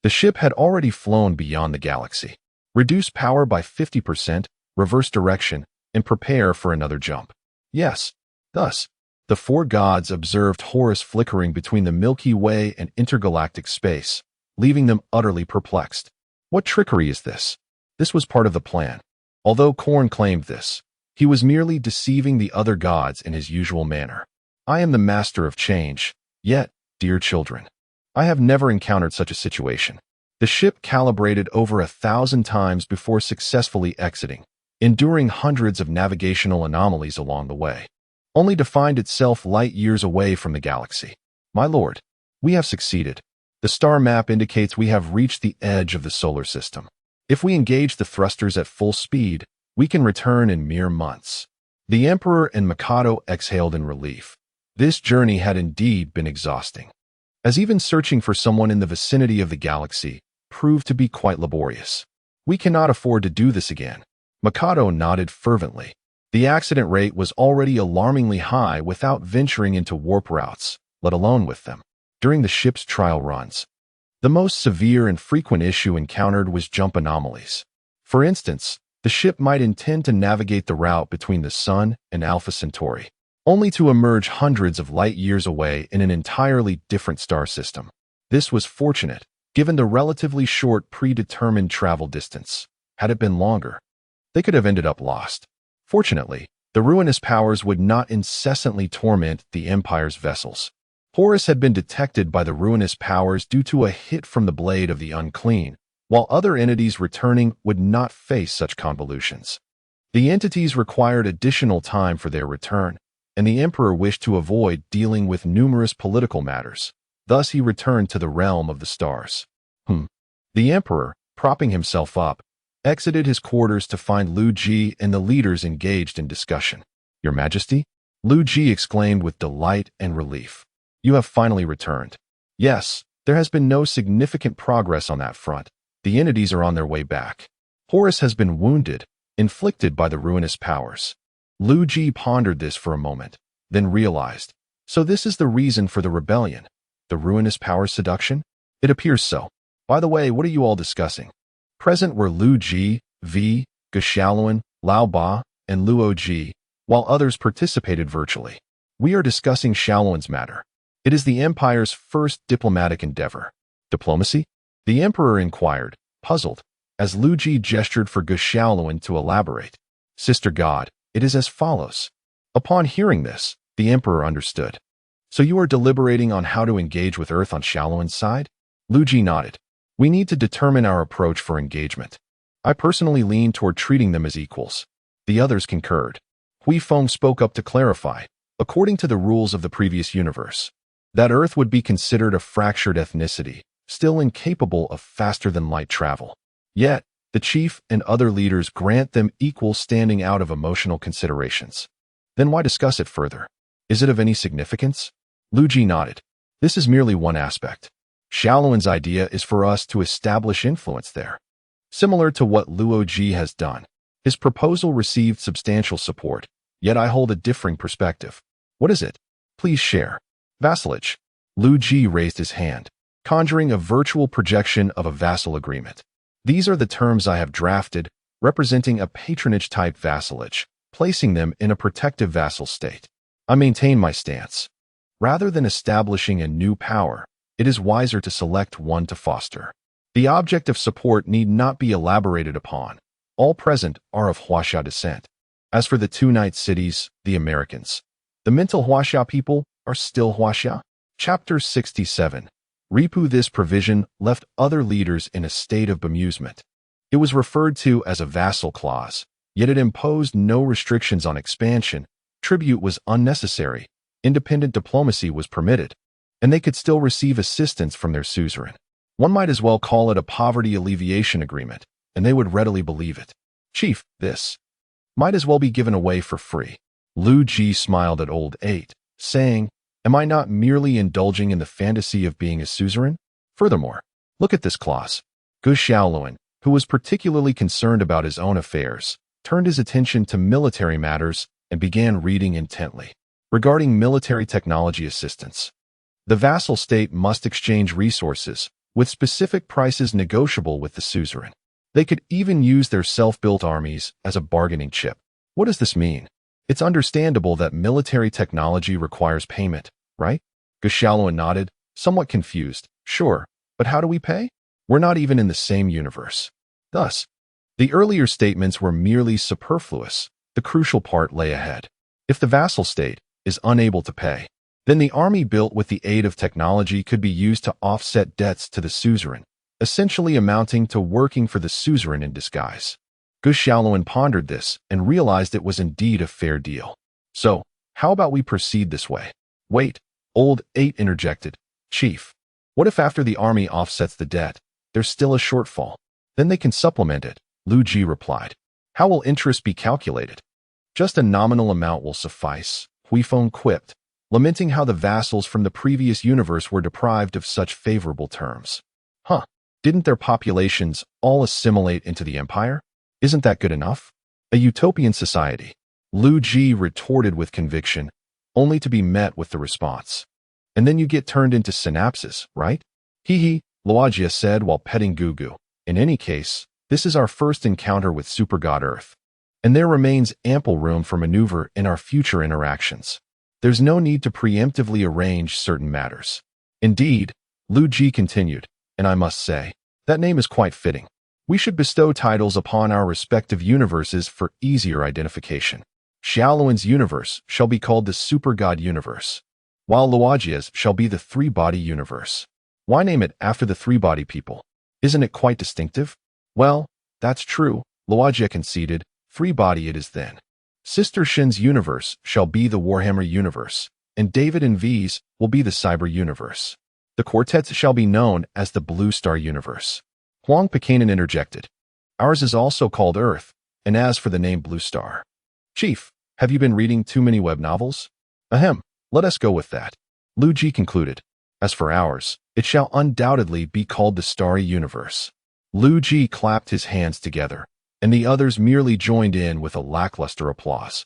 the ship had already flown beyond the galaxy. Reduce power by 50%, reverse direction, and prepare for another jump. Yes. Thus, the four gods observed Horus flickering between the Milky Way and intergalactic space, leaving them utterly perplexed. What trickery is this? This was part of the plan. Although Korn claimed this, he was merely deceiving the other gods in his usual manner. I am the master of change, yet, dear children, I have never encountered such a situation. The ship calibrated over 1,000 times before successfully exiting, enduring hundreds of navigational anomalies along the way, only to find itself light years away from the galaxy. My lord, we have succeeded. The star map indicates we have reached the edge of the solar system. If we engage the thrusters at full speed, we can return in mere months. The Emperor and Mikado exhaled in relief. This journey had indeed been exhausting, as even searching for someone in the vicinity of the galaxy proved to be quite laborious. We cannot afford to do this again. Mikado nodded fervently. The accident rate was already alarmingly high without venturing into warp routes, let alone with them. During the ship's trial runs, the most severe and frequent issue encountered was jump anomalies. For instance, the ship might intend to navigate the route between the Sun and Alpha Centauri, only to emerge hundreds of light years away in an entirely different star system. This was fortunate, given the relatively short predetermined travel distance. Had it been longer, they could have ended up lost. Fortunately, the ruinous powers would not incessantly torment the Empire's vessels. Horus had been detected by the ruinous powers due to a hit from the blade of the unclean, while other entities returning would not face such convolutions. The entities required additional time for their return, and the Emperor wished to avoid dealing with numerous political matters. Thus he returned to the realm of the stars. The Emperor, propping himself up, exited his quarters to find Liu Ji and the leaders engaged in discussion. Your Majesty? Liu Ji exclaimed with delight and relief. You have finally returned. Yes, there has been no significant progress on that front. The entities are on their way back. Horus has been wounded, inflicted by the ruinous powers. Liu Ji pondered this for a moment, then realized. So this is the reason for the rebellion. The ruinous power seduction? It appears so. By the way, what are you all discussing? Present were Liu Ji, V, Geshaluan, Lao Ba, and Luo Ji, while others participated virtually. We are discussing Shaluan's matter. It is the Empire's first diplomatic endeavor. Diplomacy? The Emperor inquired, puzzled, as Liu Ji gestured for Geshaluan to elaborate. Sister God, it is as follows. Upon hearing this, the Emperor understood. So you are deliberating on how to engage with Earth on Shaluan's side? Liu Ji nodded. We need to determine our approach for engagement. I personally lean toward treating them as equals. The others concurred. Hui Feng spoke up to clarify, according to the rules of the previous universe, that Earth would be considered a fractured ethnicity, still incapable of faster-than-light travel. Yet, the chief and other leaders grant them equal standing out of emotional considerations. Then why discuss it further? Is it of any significance? Liu Ji nodded. This is merely one aspect. Shaluan's idea is for us to establish influence there. Similar to what Luo Ji has done, his proposal received substantial support, yet I hold a differing perspective. What is it? Please share. Vassalage. Liu Ji raised his hand, conjuring a virtual projection of a vassal agreement. These are the terms I have drafted, representing a patronage-type vassalage, placing them in a protective vassal state. I maintain my stance. Rather than establishing a new power, it is wiser to select one to foster. The object of support need not be elaborated upon. All present are of Huaxia descent. As for the two night cities, the Americans, the mental Huaxia people are still Huaxia. Chapter 67. This provision left other leaders in a state of bemusement. It was referred to as a vassal clause, yet it imposed no restrictions on expansion. Tribute was unnecessary, independent diplomacy was permitted, and they could still receive assistance from their suzerain. One might as well call it a poverty alleviation agreement, and they would readily believe it. Chief, this might as well be given away for free. Liu Ji smiled at Old 8, saying, am I not merely indulging in the fantasy of being a suzerain? Furthermore, look at this clause. Gu Xiaoluan, who was particularly concerned about his own affairs, turned his attention to military matters and began reading intently. Regarding military technology assistance, the vassal state must exchange resources, with specific prices negotiable with the suzerain. They could even use their self-built armies as a bargaining chip. What does this mean? It's understandable that military technology requires payment, right? Gu Xiaoluan nodded, somewhat confused. Sure, but how do we pay? We're not even in the same universe. Thus, the earlier statements were merely superfluous. The crucial part lay ahead. If the vassal state is unable to pay, then the army built with the aid of technology could be used to offset debts to the suzerain, essentially amounting to working for the suzerain in disguise. Gu Xiaoluan pondered this and realized it was indeed a fair deal. So, how about we proceed this way? Wait, Old 8 interjected. Chief, what if after the army offsets the debt, there's still a shortfall? Then they can supplement it, Liu Ji replied. How will interest be calculated? Just a nominal amount will suffice, Huifeng quipped, lamenting how the vassals from the previous universe were deprived of such favorable terms. Huh, didn't their populations all assimilate into the empire? Isn't that good enough? A utopian society, Liu Ji retorted with conviction, only to be met with the response. And then you get turned into Synopsis, right? Hee, Luogia said while petting Gugu. In any case, this is our first encounter with Super God Earth, and there remains ample room for maneuver in our future interactions. There's no need to preemptively arrange certain matters. Indeed, Liu Ji continued, and I must say, that name is quite fitting. We should bestow titles upon our respective universes for easier identification. Xiaoluan's universe shall be called the Super God Universe, while Luogia's shall be the Three-Body Universe. Why name it after the three-body people? Isn't it quite distinctive? Well, that's true, Luogia conceded. Three-body it is then. Sister Shin's universe shall be the Warhammer universe, and David and V's will be the Cyber universe. The quartets shall be known as the Blue Star universe. Huang Pecanin interjected. Ours is also called Earth, and as for the name Blue Star. Chief, have you been reading too many web novels? Ahem, let us go with that. Liu Ji concluded. As for ours, it shall undoubtedly be called the Starry Universe. Liu Ji clapped his hands together, and the others merely joined in with a lackluster applause.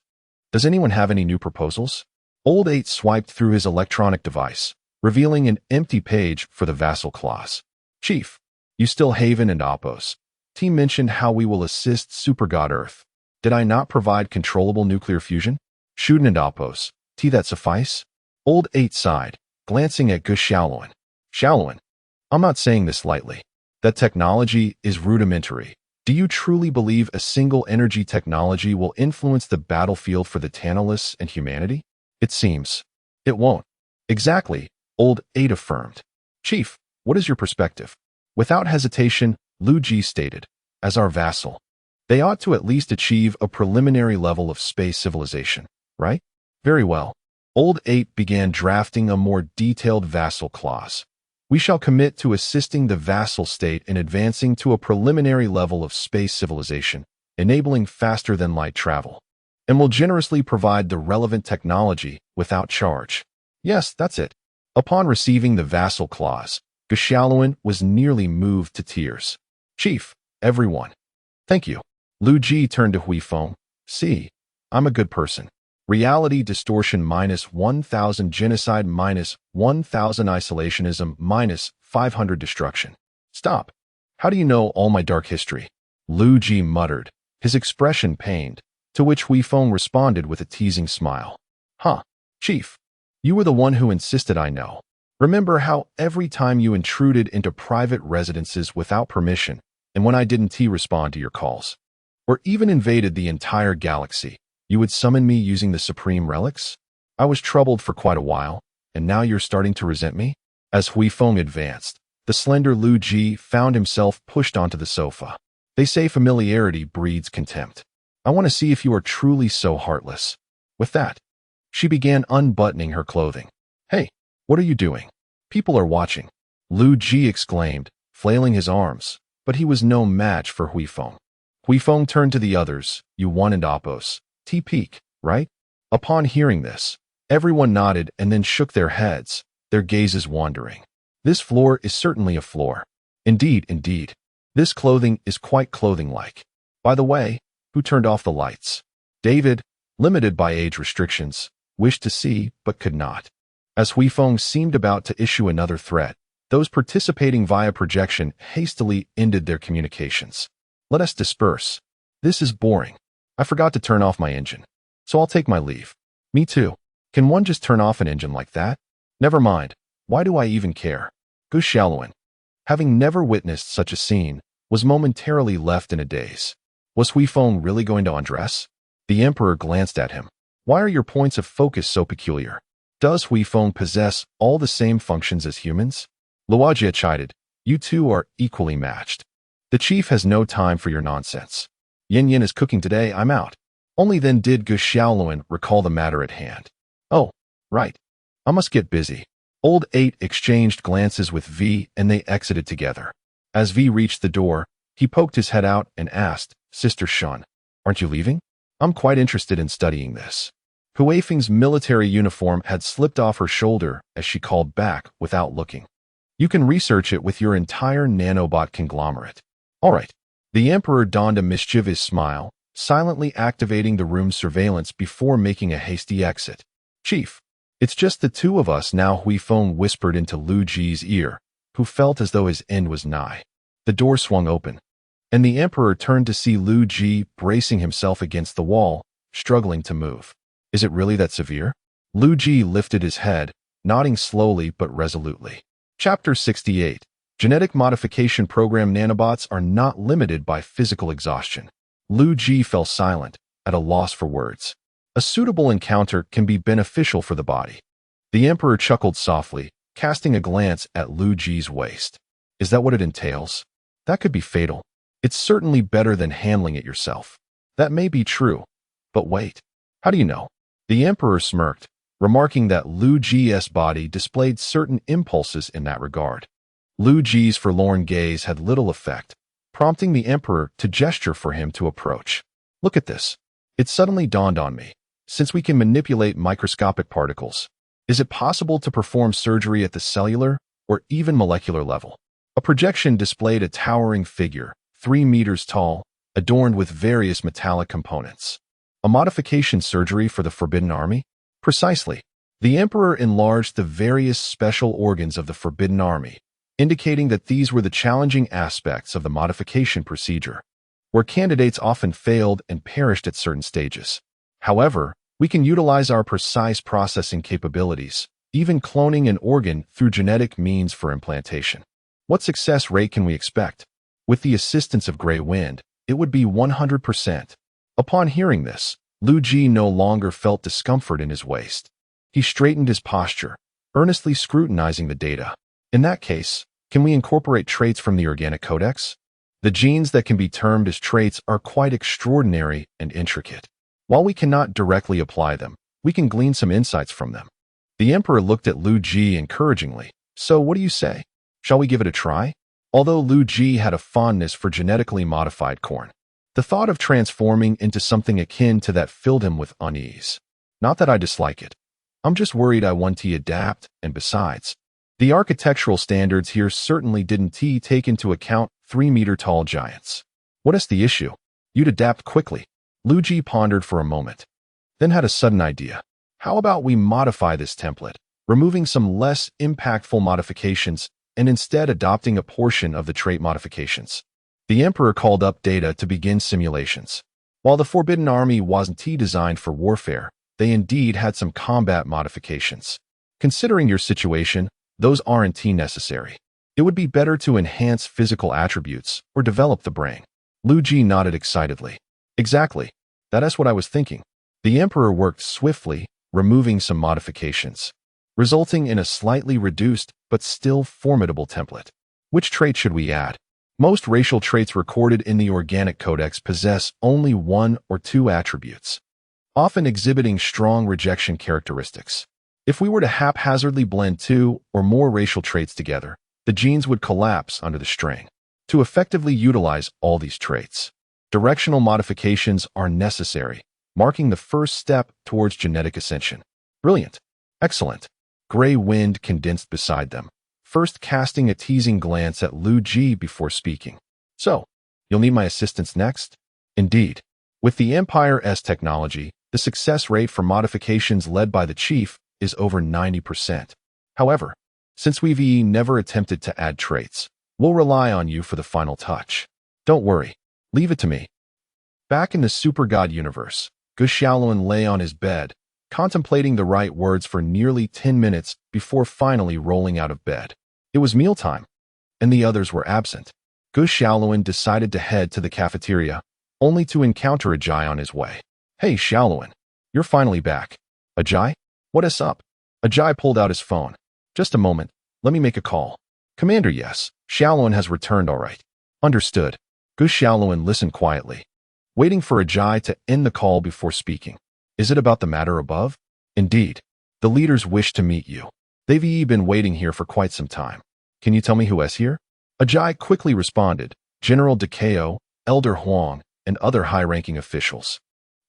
Does anyone have any new proposals? Old 8 swiped through his electronic device, revealing an empty page for the vassal clause. Chief, you still Haven and Oppos. Team mentioned how we will assist Super God Earth. Did I not provide controllable nuclear fusion? Shuden and Oppos. That suffice? Old 8 sighed, glancing at Gu Xiaoluan. Xiaoluan, I'm not saying this lightly. That technology is rudimentary. Do you truly believe a single energy technology will influence the battlefield for the Tantalus and humanity? It seems. It won't. Exactly, Old 8 affirmed. Chief, what is your perspective? Without hesitation, Liu Ji stated, as our vassal, they ought to at least achieve a preliminary level of space civilization, right? Very well. Old 8 began drafting a more detailed vassal clause. We shall commit to assisting the vassal state in advancing to a preliminary level of space civilization, enabling faster-than-light travel, and will generously provide the relevant technology without charge. Yes, that's it. Upon receiving the vassal clause, Gu Xiaoluan was nearly moved to tears. Chief, everyone. Thank you. Liu Ji turned to Huifeng. See, I'm a good person. Reality distortion -1000 genocide -1000 isolationism -500 destruction. Stop. How do you know all my dark history? Liu Ji muttered, his expression pained, to which Huifeng responded with a teasing smile. Huh, Chief, you were the one who insisted I know. Remember how every time you intruded into private residences without permission, and when I didn't respond to your calls, or even invaded the entire galaxy, you would summon me using the supreme relics? I was troubled for quite a while, and now you're starting to resent me? As Huifeng advanced, the slender Liu Ji found himself pushed onto the sofa. They say familiarity breeds contempt. I want to see if you are truly so heartless. With that, she began unbuttoning her clothing. Hey, what are you doing? People are watching. Liu Ji exclaimed, flailing his arms, but he was no match for Huifeng. Huifeng turned to the others. You wanted Oppos. T-Peak, right? Upon hearing this, everyone nodded and then shook their heads, their gazes wandering. This floor is certainly a floor. Indeed, indeed. This clothing is quite clothing-like. By the way, who turned off the lights? David, limited by age restrictions, wished to see but could not. As Huifeng seemed about to issue another threat, those participating via projection hastily ended their communications. Let us disperse. This is boring. I forgot to turn off my engine, so I'll take my leave. Me too. Can one just turn off an engine like that? Never mind. Why do I even care? Gu Xiaoluan, having never witnessed such a scene, was momentarily left in a daze. Was Huifeng really going to undress? The Emperor glanced at him. Why are your points of focus so peculiar? Does Huifeng possess all the same functions as humans? Luojia chided. You two are equally matched. The chief has no time for your nonsense. Yin Yin is cooking today, I'm out. Only then did Gu Xiaoluan recall the matter at hand. Oh, right. I must get busy. Old 8 exchanged glances with V and they exited together. As V reached the door, he poked his head out and asked, Sister Shun, aren't you leaving? I'm quite interested in studying this. Huifeng's military uniform had slipped off her shoulder as she called back without looking. You can research it with your entire nanobot conglomerate. All right. The Emperor donned a mischievous smile, silently activating the room's surveillance before making a hasty exit. Chief, it's just the two of us now, Huifeng whispered into Liu Ji's ear, who felt as though his end was nigh. The door swung open, and the Emperor turned to see Liu Ji bracing himself against the wall, struggling to move. Is it really that severe? Liu Ji lifted his head, nodding slowly but resolutely. Chapter 68. Genetic Modification Program. Nanobots are not limited by physical exhaustion. Liu Ji fell silent, at a loss for words. A suitable encounter can be beneficial for the body. The Emperor chuckled softly, casting a glance at Liu Ji's waist. Is that what it entails? That could be fatal. It's certainly better than handling it yourself. That may be true. But wait. How do you know? The Emperor smirked, remarking that Liu Ji's body displayed certain impulses in that regard. Liu Ji's forlorn gaze had little effect, prompting the Emperor to gesture for him to approach. Look at this. It suddenly dawned on me. Since we can manipulate microscopic particles, is it possible to perform surgery at the cellular or even molecular level? A projection displayed a towering figure, 3 meters tall, adorned with various metallic components. A modification surgery for the Forbidden Army? Precisely. The Emperor enlarged the various special organs of the Forbidden Army, indicating that these were the challenging aspects of the modification procedure, where candidates often failed and perished at certain stages. However, we can utilize our precise processing capabilities, even cloning an organ through genetic means for implantation. What success rate can we expect? With the assistance of Grey Wind, it would be 100%. Upon hearing this, Liu Ji no longer felt discomfort in his waist. He straightened his posture, earnestly scrutinizing the data. In that case, can we incorporate traits from the organic codex? The genes that can be termed as traits are quite extraordinary and intricate. While we cannot directly apply them, we can glean some insights from them. The Emperor looked at Liu Ji encouragingly. So what do you say? Shall we give it a try? Although Liu Ji had a fondness for genetically modified corn, the thought of transforming into something akin to that filled him with unease. Not that I dislike it. I'm just worried I want to adapt, and besides, the architectural standards here certainly didn't take into account 3-meter-tall giants. What is the issue? You'd adapt quickly. Liu Ji pondered for a moment, then had a sudden idea. How about we modify this template, removing some less impactful modifications and instead adopting a portion of the trait modifications? The Emperor called up data to begin simulations. While the Forbidden Army wasn't designed for warfare, they indeed had some combat modifications. Considering your situation, those aren't necessary. It would be better to enhance physical attributes or develop the brain. Liu Ji nodded excitedly. Exactly. That is what I was thinking. The Emperor worked swiftly, removing some modifications. resulting in a slightly reduced but still formidable template. Which trait should we add? Most racial traits recorded in the Organic Codex possess only one or two attributes, often exhibiting strong rejection characteristics. If we were to haphazardly blend two or more racial traits together, the genes would collapse under the strain. To effectively utilize all these traits, directional modifications are necessary, marking the first step towards genetic ascension. Brilliant. Excellent. Gray Wind condensed beside them, first casting a teasing glance at Liu Ji before speaking. So, you'll need my assistance next? Indeed. With the Empire's technology, the success rate for modifications led by the Chief is over 90%. However, since we've never attempted to add traits, we'll rely on you for the final touch. Don't worry. Leave it to me. Back in the Super God universe, Gu Xiaoluan lay on his bed, contemplating the right words for nearly 10 minutes before finally rolling out of bed. It was mealtime, and the others were absent. Gu Xiaoluan decided to head to the cafeteria, only to encounter Ajay on his way. Hey Xiaoluan, you're finally back. Ajay? What is up? Ajay pulled out his phone. Just a moment, let me make a call. Commander, yes, Xiaoluan has returned all right. Understood. Gu Xiaoluan listened quietly, waiting for Ajay to end the call before speaking. Is it about the matter above? Indeed. The leaders wish to meet you. They've been waiting here for quite some time. Can you tell me who is here? Ajay quickly responded, General Dekao, Elder Huang, and other high-ranking officials.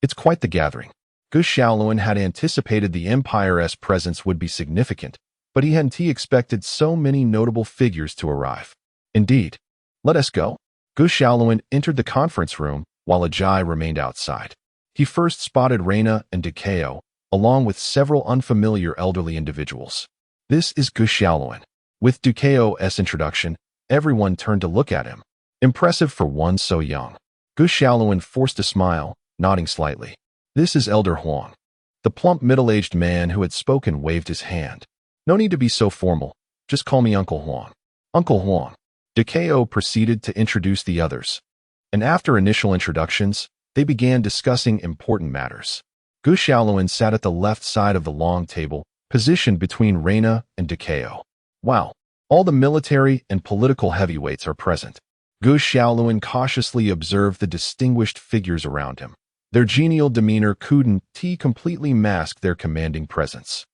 It's quite the gathering. Gu Xiaoluan had anticipated the Empire's presence would be significant, but he hadn't expected so many notable figures to arrive. Indeed. Let us go. Gu Xiaoluan entered the conference room, while Ajay remained outside. He first spotted Reina and Dekao, along with several unfamiliar elderly individuals. This is Gu Xiaoluan. With Dekao's introduction, everyone turned to look at him. Impressive for one so young. Gu Xiaoluan forced a smile, nodding slightly. This is Elder Huang. The plump middle-aged man who had spoken waved his hand. No need to be so formal. Just call me Uncle Huang. Uncle Huang. Dekao proceeded to introduce the others. And after initial introductions, they began discussing important matters. Gu Xiaoluan sat at the left side of the long table, positioned between Reina and Dekao. Wow, all the military and political heavyweights are present. Gu Xiaoluan cautiously observed the distinguished figures around him. Their genial demeanor couldn't completely mask their commanding presence.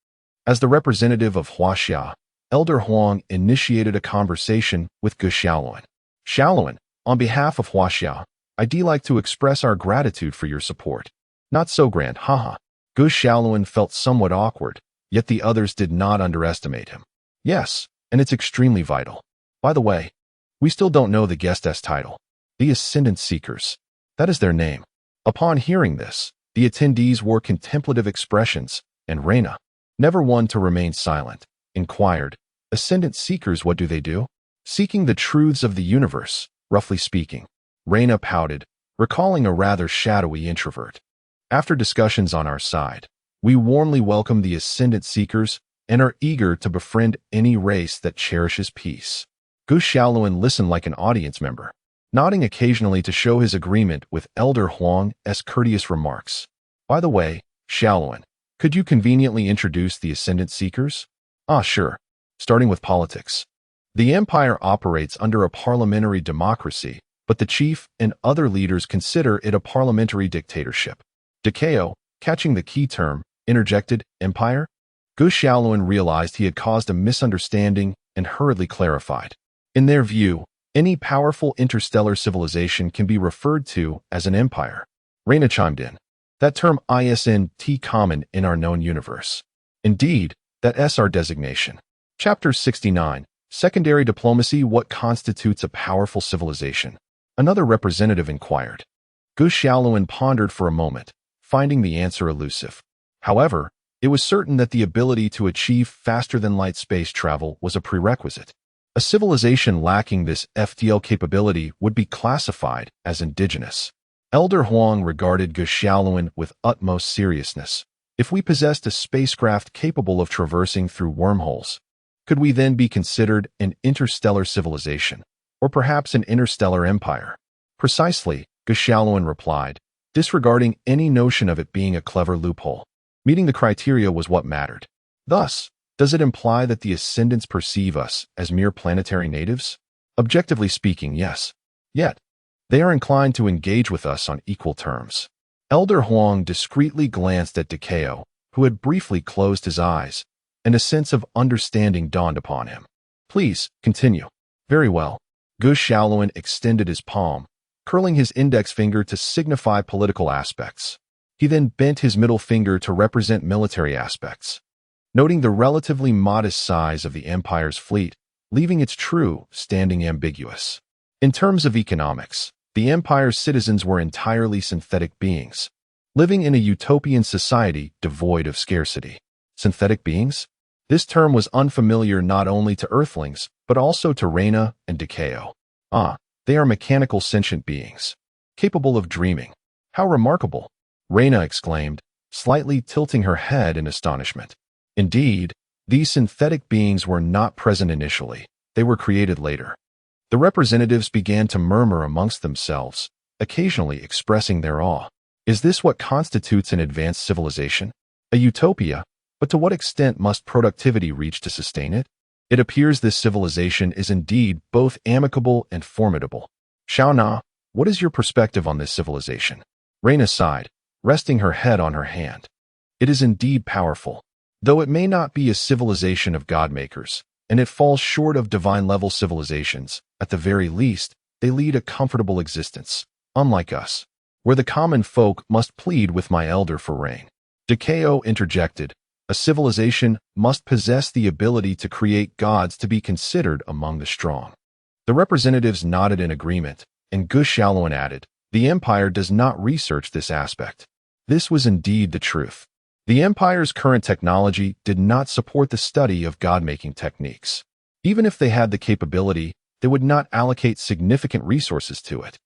As the representative of Huaxia, Elder Huang initiated a conversation with Gu Xiaoluan. Xiaoluan, on behalf of Huaxia, I'd like to express our gratitude for your support. Not so grand, haha. Gu Xiaoluan felt somewhat awkward, yet the others did not underestimate him. Yes, and it's extremely vital. By the way, we still don't know the guest's title. The Ascendant Seekers. That is their name. Upon hearing this, the attendees wore contemplative expressions, and Reina, never one to remain silent, inquired, Ascendant Seekers, what do they do? Seeking the truths of the universe, roughly speaking. Reina pouted, recalling a rather shadowy introvert. After discussions on our side, we warmly welcome the Ascendant Seekers and are eager to befriend any race that cherishes peace. Gu Xiaoluan listened like an audience member, nodding occasionally to show his agreement with Elder Huang's courteous remarks. By the way, Xiaoluan, could you conveniently introduce the Ascendant Seekers? Ah, sure. Starting with politics. The Empire operates under a parliamentary democracy, but the Chief and other leaders consider it a parliamentary dictatorship. Dekao, catching the key term, interjected, Empire? Gu Xiaoluan realized he had caused a misunderstanding and hurriedly clarified. In their view, any powerful interstellar civilization can be referred to as an empire. Reina chimed in. That term isn't common in our known universe. Indeed, that's our designation. Chapter 69, Secondary Diplomacy, What Constitutes a Powerful Civilization? Another representative inquired. Gu Xiaoluan pondered for a moment, finding the answer elusive. However, it was certain that the ability to achieve faster-than-light space travel was a prerequisite. A civilization lacking this FTL capability would be classified as indigenous. Elder Huang regarded Gu Xiaoluan with utmost seriousness. If we possessed a spacecraft capable of traversing through wormholes, could we then be considered an interstellar civilization, or perhaps an interstellar empire? Precisely, Gu Xiaoluan replied, disregarding any notion of it being a clever loophole. Meeting the criteria was what mattered. Thus, Does it imply that the Ascendants perceive us as mere planetary natives? Objectively speaking, yes. Yet, they are inclined to engage with us on equal terms. Elder Huang discreetly glanced at Decao, who had briefly closed his eyes, and a sense of understanding dawned upon him. Please, continue. Very well. Gu Xiaoluan extended his palm, curling his index finger to signify political aspects. He then bent his middle finger to represent military aspects, noting the relatively modest size of the Empire's fleet, leaving its true standing ambiguous. In terms of economics, the Empire's citizens were entirely synthetic beings, living in a utopian society devoid of scarcity. Synthetic beings? This term was unfamiliar not only to Earthlings, but also to Reina and Decao. They are mechanical sentient beings, capable of dreaming. How remarkable! Reina exclaimed, slightly tilting her head in astonishment. Indeed, these synthetic beings were not present initially. They were created later. The representatives began to murmur amongst themselves, occasionally expressing their awe. Is this what constitutes an advanced civilization? A utopia? But to what extent must productivity reach to sustain it? It appears this civilization is indeed both amicable and formidable. Xiao Na, what is your perspective on this civilization? Reina sighed, resting her head on her hand. It is indeed powerful, though it may not be a civilization of godmakers, and it falls short of divine-level civilizations. At the very least, they lead a comfortable existence, unlike us, where the common folk must plead with my elder for rain. Decao interjected, a civilization must possess the ability to create gods to be considered among the strong. The representatives nodded in agreement, and Gu Xiaoluan added, the Empire does not research this aspect. This was indeed the truth. The Empire's current technology did not support the study of god-making techniques. Even if they had the capability, they would not allocate significant resources to it,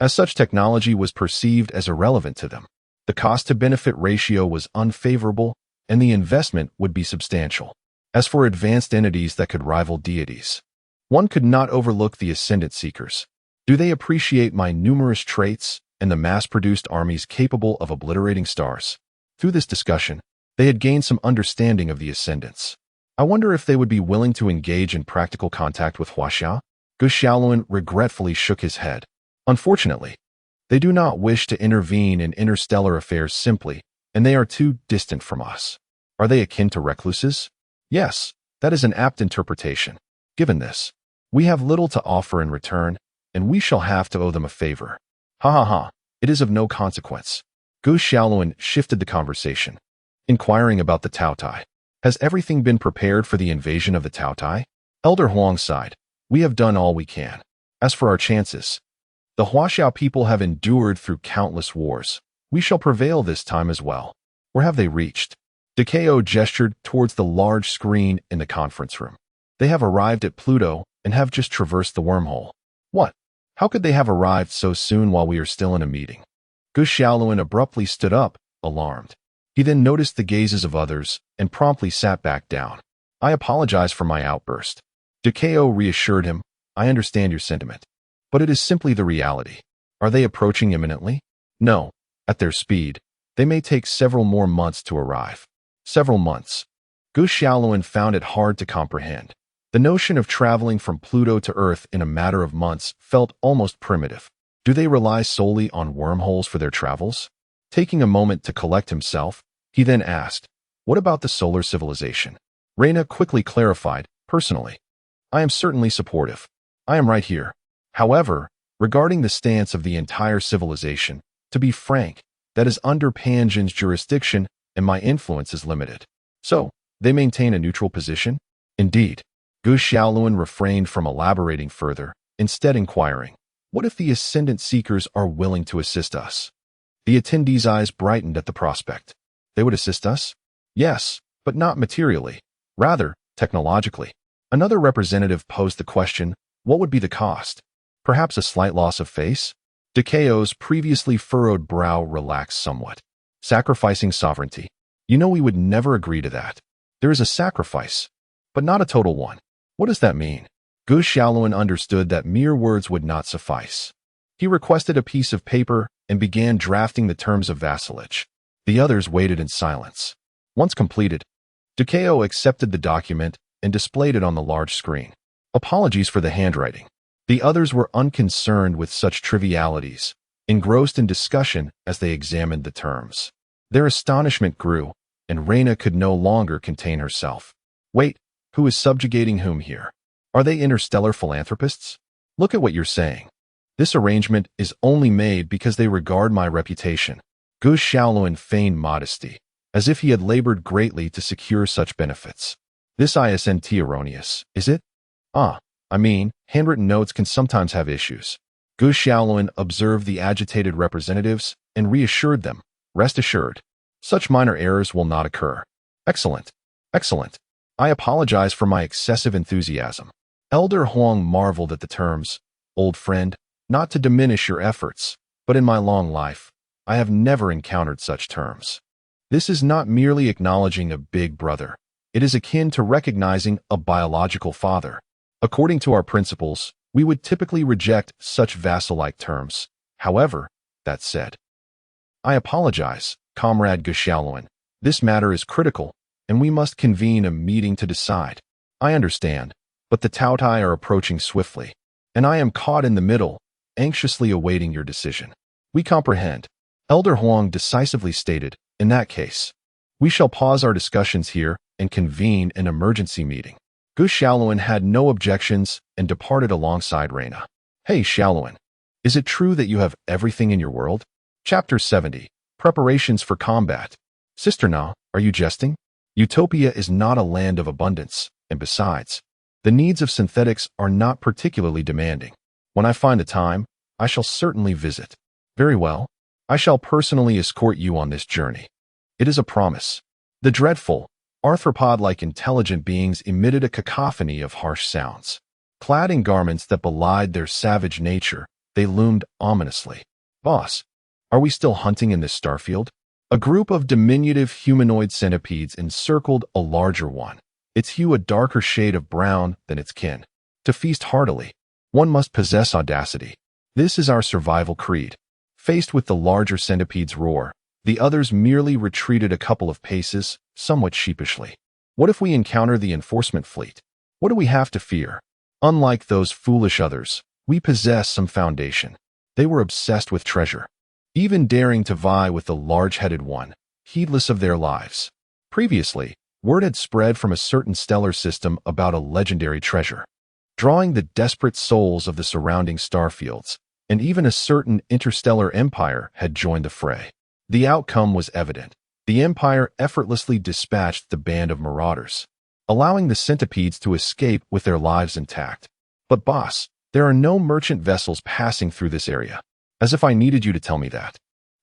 as such technology was perceived as irrelevant to them. The cost-to-benefit ratio was unfavorable, and the investment would be substantial. As for advanced entities that could rival deities, one could not overlook the Ascendant Seekers. Do they appreciate my numerous traits and the mass-produced armies capable of obliterating stars? Through this discussion, they had gained some understanding of the Ascendants. I wonder if they would be willing to engage in practical contact with Huaxia? Gu Xiaoluan regretfully shook his head. Unfortunately, they do not wish to intervene in interstellar affairs simply, and they are too distant from us. Are they akin to recluses? Yes, that is an apt interpretation. Given this, we have little to offer in return, and we shall have to owe them a favor. It is of no consequence. Gu Xiaoluan shifted the conversation, inquiring about the Taotai. Has everything been prepared for the invasion of the Taotai? Elder Huang sighed. We have done all we can. As for our chances, the Huaxiao people have endured through countless wars. We shall prevail this time as well. Where have they reached? Decao gestured towards the large screen in the conference room. They have arrived at Pluto and have just traversed the wormhole. What? How could they have arrived so soon while we are still in a meeting? Gu Xiaoluan abruptly stood up, alarmed. He then noticed the gazes of others and promptly sat back down. I apologize for my outburst. Decao reassured him, I understand your sentiment, but it is simply the reality. Are they approaching imminently? No. At their speed, they may take several more months to arrive. Several months. Gu Xiaoluan found it hard to comprehend. The notion of traveling from Pluto to Earth in a matter of months felt almost primitive. Do they rely solely on wormholes for their travels? Taking a moment to collect himself, he then asked, what about the solar civilization? Reina quickly clarified, personally. I am certainly supportive. I am right here. However, regarding the stance of the entire civilization, to be frank, that is under Panjin's jurisdiction and my influence is limited. So, they maintain a neutral position? Indeed. Gu Xiaoluan refrained from elaborating further, instead inquiring, what if the Ascendant Seekers are willing to assist us? The attendee's eyes brightened at the prospect. They would assist us? Yes, but not materially. Rather, technologically. Another representative posed the question, what would be the cost? Perhaps a slight loss of face? Decao's previously furrowed brow relaxed somewhat. Sacrificing sovereignty. You know we would never agree to that. There is a sacrifice, but not a total one. What does that mean? Gu Xiaoluan understood that mere words would not suffice. He requested a piece of paper and began drafting the terms of vassalage. The others waited in silence. Once completed, Takeo accepted the document and displayed it on the large screen. Apologies for the handwriting. The others were unconcerned with such trivialities, engrossed in discussion as they examined the terms. Their astonishment grew, and Reina could no longer contain herself. Wait, who is subjugating whom here? Are they interstellar philanthropists? Look at what you're saying. This arrangement is only made because they regard my reputation. Gu Xiaoluan feigned modesty, as if he had labored greatly to secure such benefits. This isn't erroneous, is it? Handwritten notes can sometimes have issues. Gu Xiaoluan observed the agitated representatives and reassured them. Rest assured, such minor errors will not occur. Excellent. Excellent. I apologize for my excessive enthusiasm. Elder Huang marveled at the terms. Old friend, not to diminish your efforts, but in my long life, I have never encountered such terms. This is not merely acknowledging a big brother. It is akin to recognizing a biological father. According to our principles, we would typically reject such vassal-like terms. However, that said, I apologize, Comrade Gu Xiaoluan. This matter is critical, and we must convene a meeting to decide. I understand, but the Taotai are approaching swiftly, and I am caught in the middle, anxiously awaiting your decision. We comprehend, Elder Huang decisively stated. In that case, we shall pause our discussions here and convene an emergency meeting. Gu Xiaoluan had no objections and departed alongside Reina. Hey Xiaoluan, is it true that you have everything in your world? Chapter 70, Preparations for Combat. Sister Na, are you jesting? Utopia is not a land of abundance, and besides, the needs of synthetics are not particularly demanding. When I find the time, I shall certainly visit. Very well, I shall personally escort you on this journey. It is a promise. The dreadful, arthropod-like intelligent beings emitted a cacophony of harsh sounds. Clad in garments that belied their savage nature, they loomed ominously. Boss, are we still hunting in this starfield? A group of diminutive humanoid centipedes encircled a larger one, its hue a darker shade of brown than its kin. To feast heartily, one must possess audacity. This is our survival creed. Faced with the larger centipede's roar, the others merely retreated a couple of paces, somewhat sheepishly. What if we encounter the enforcement fleet? What do we have to fear? Unlike those foolish others, we possess some foundation. They were obsessed with treasure, even daring to vie with the large-headed one, heedless of their lives. Previously, word had spread from a certain stellar system about a legendary treasure, drawing the desperate souls of the surrounding starfields, and even a certain interstellar empire had joined the fray. The outcome was evident. The Empire effortlessly dispatched the band of marauders, allowing the centipedes to escape with their lives intact. But boss, there are no merchant vessels passing through this area. As if I needed you to tell me that.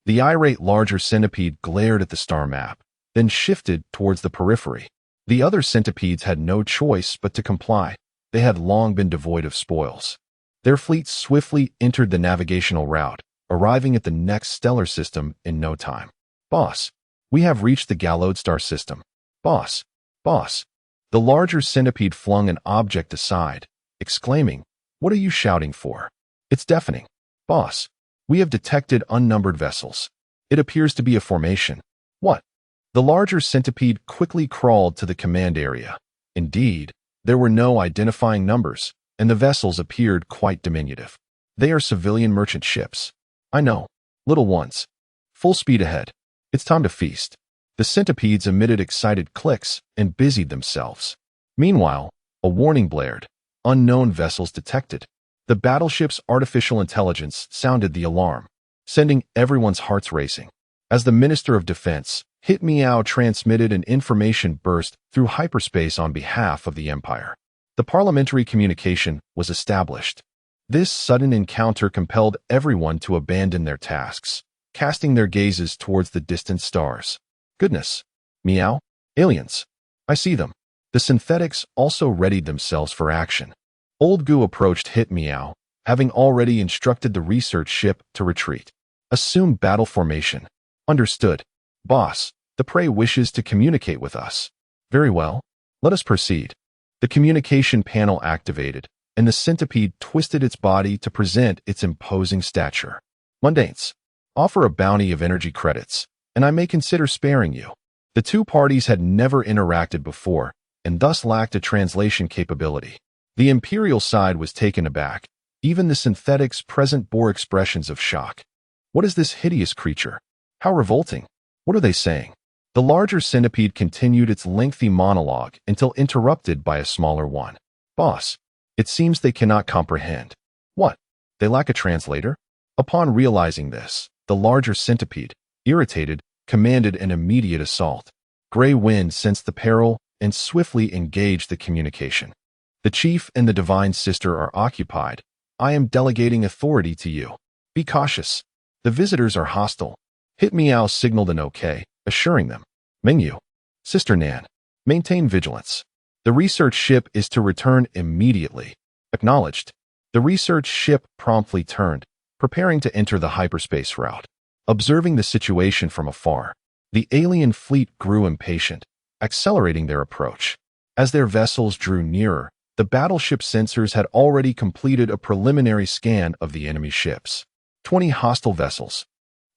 The irate larger centipede glared at the star map, then shifted towards the periphery. The other centipedes had no choice but to comply. They had long been devoid of spoils. Their fleet swiftly entered the navigational route, arriving at the next stellar system in no time. Boss, we have reached the Galode star system. Boss. The larger centipede flung an object aside, exclaiming, "What are you shouting for? It's deafening. Boss, we have detected unnumbered vessels. It appears to be a formation." What? The larger centipede quickly crawled to the command area. Indeed, there were no identifying numbers, and the vessels appeared quite diminutive. They are civilian merchant ships. I know. Little ones. Full speed ahead. It's time to feast. The centipedes emitted excited clicks and busied themselves. Meanwhile, a warning blared. Unknown vessels detected. The battleship's artificial intelligence sounded the alarm, sending everyone's hearts racing. As the Minister of Defense, Hit Meow transmitted an information burst through hyperspace on behalf of the Empire. The parliamentary communication was established. This sudden encounter compelled everyone to abandon their tasks, casting their gazes towards the distant stars. Goodness. Meow. Aliens. I see them. The synthetics also readied themselves for action. Old Goo approached Hit Meow, having already instructed the research ship to retreat. Assume battle formation. Understood. Boss, the prey wishes to communicate with us. Very well. Let us proceed. The communication panel activated, and the centipede twisted its body to present its imposing stature. Mundanes, offer a bounty of energy credits, and I may consider sparing you. The two parties had never interacted before, and thus lacked a translation capability. The Imperial side was taken aback. Even the synthetics present bore expressions of shock. What is this hideous creature? How revolting! What are they saying? The larger centipede continued its lengthy monologue until interrupted by a smaller one. Boss, it seems they cannot comprehend. What? They lack a translator? Upon realizing this, the larger centipede, irritated, commanded an immediate assault. Grey Wind sensed the peril and swiftly engaged the communication. The chief and the divine sister are occupied. I am delegating authority to you. Be cautious. The visitors are hostile. Hit Meow signaled an okay, assuring them. Mingyu, Sister Nan, maintain vigilance. The research ship is to return immediately. Acknowledged. The research ship promptly turned, preparing to enter the hyperspace route. Observing the situation from afar, the alien fleet grew impatient, accelerating their approach. As their vessels drew nearer, the battleship sensors had already completed a preliminary scan of the enemy ships. 20 hostile vessels.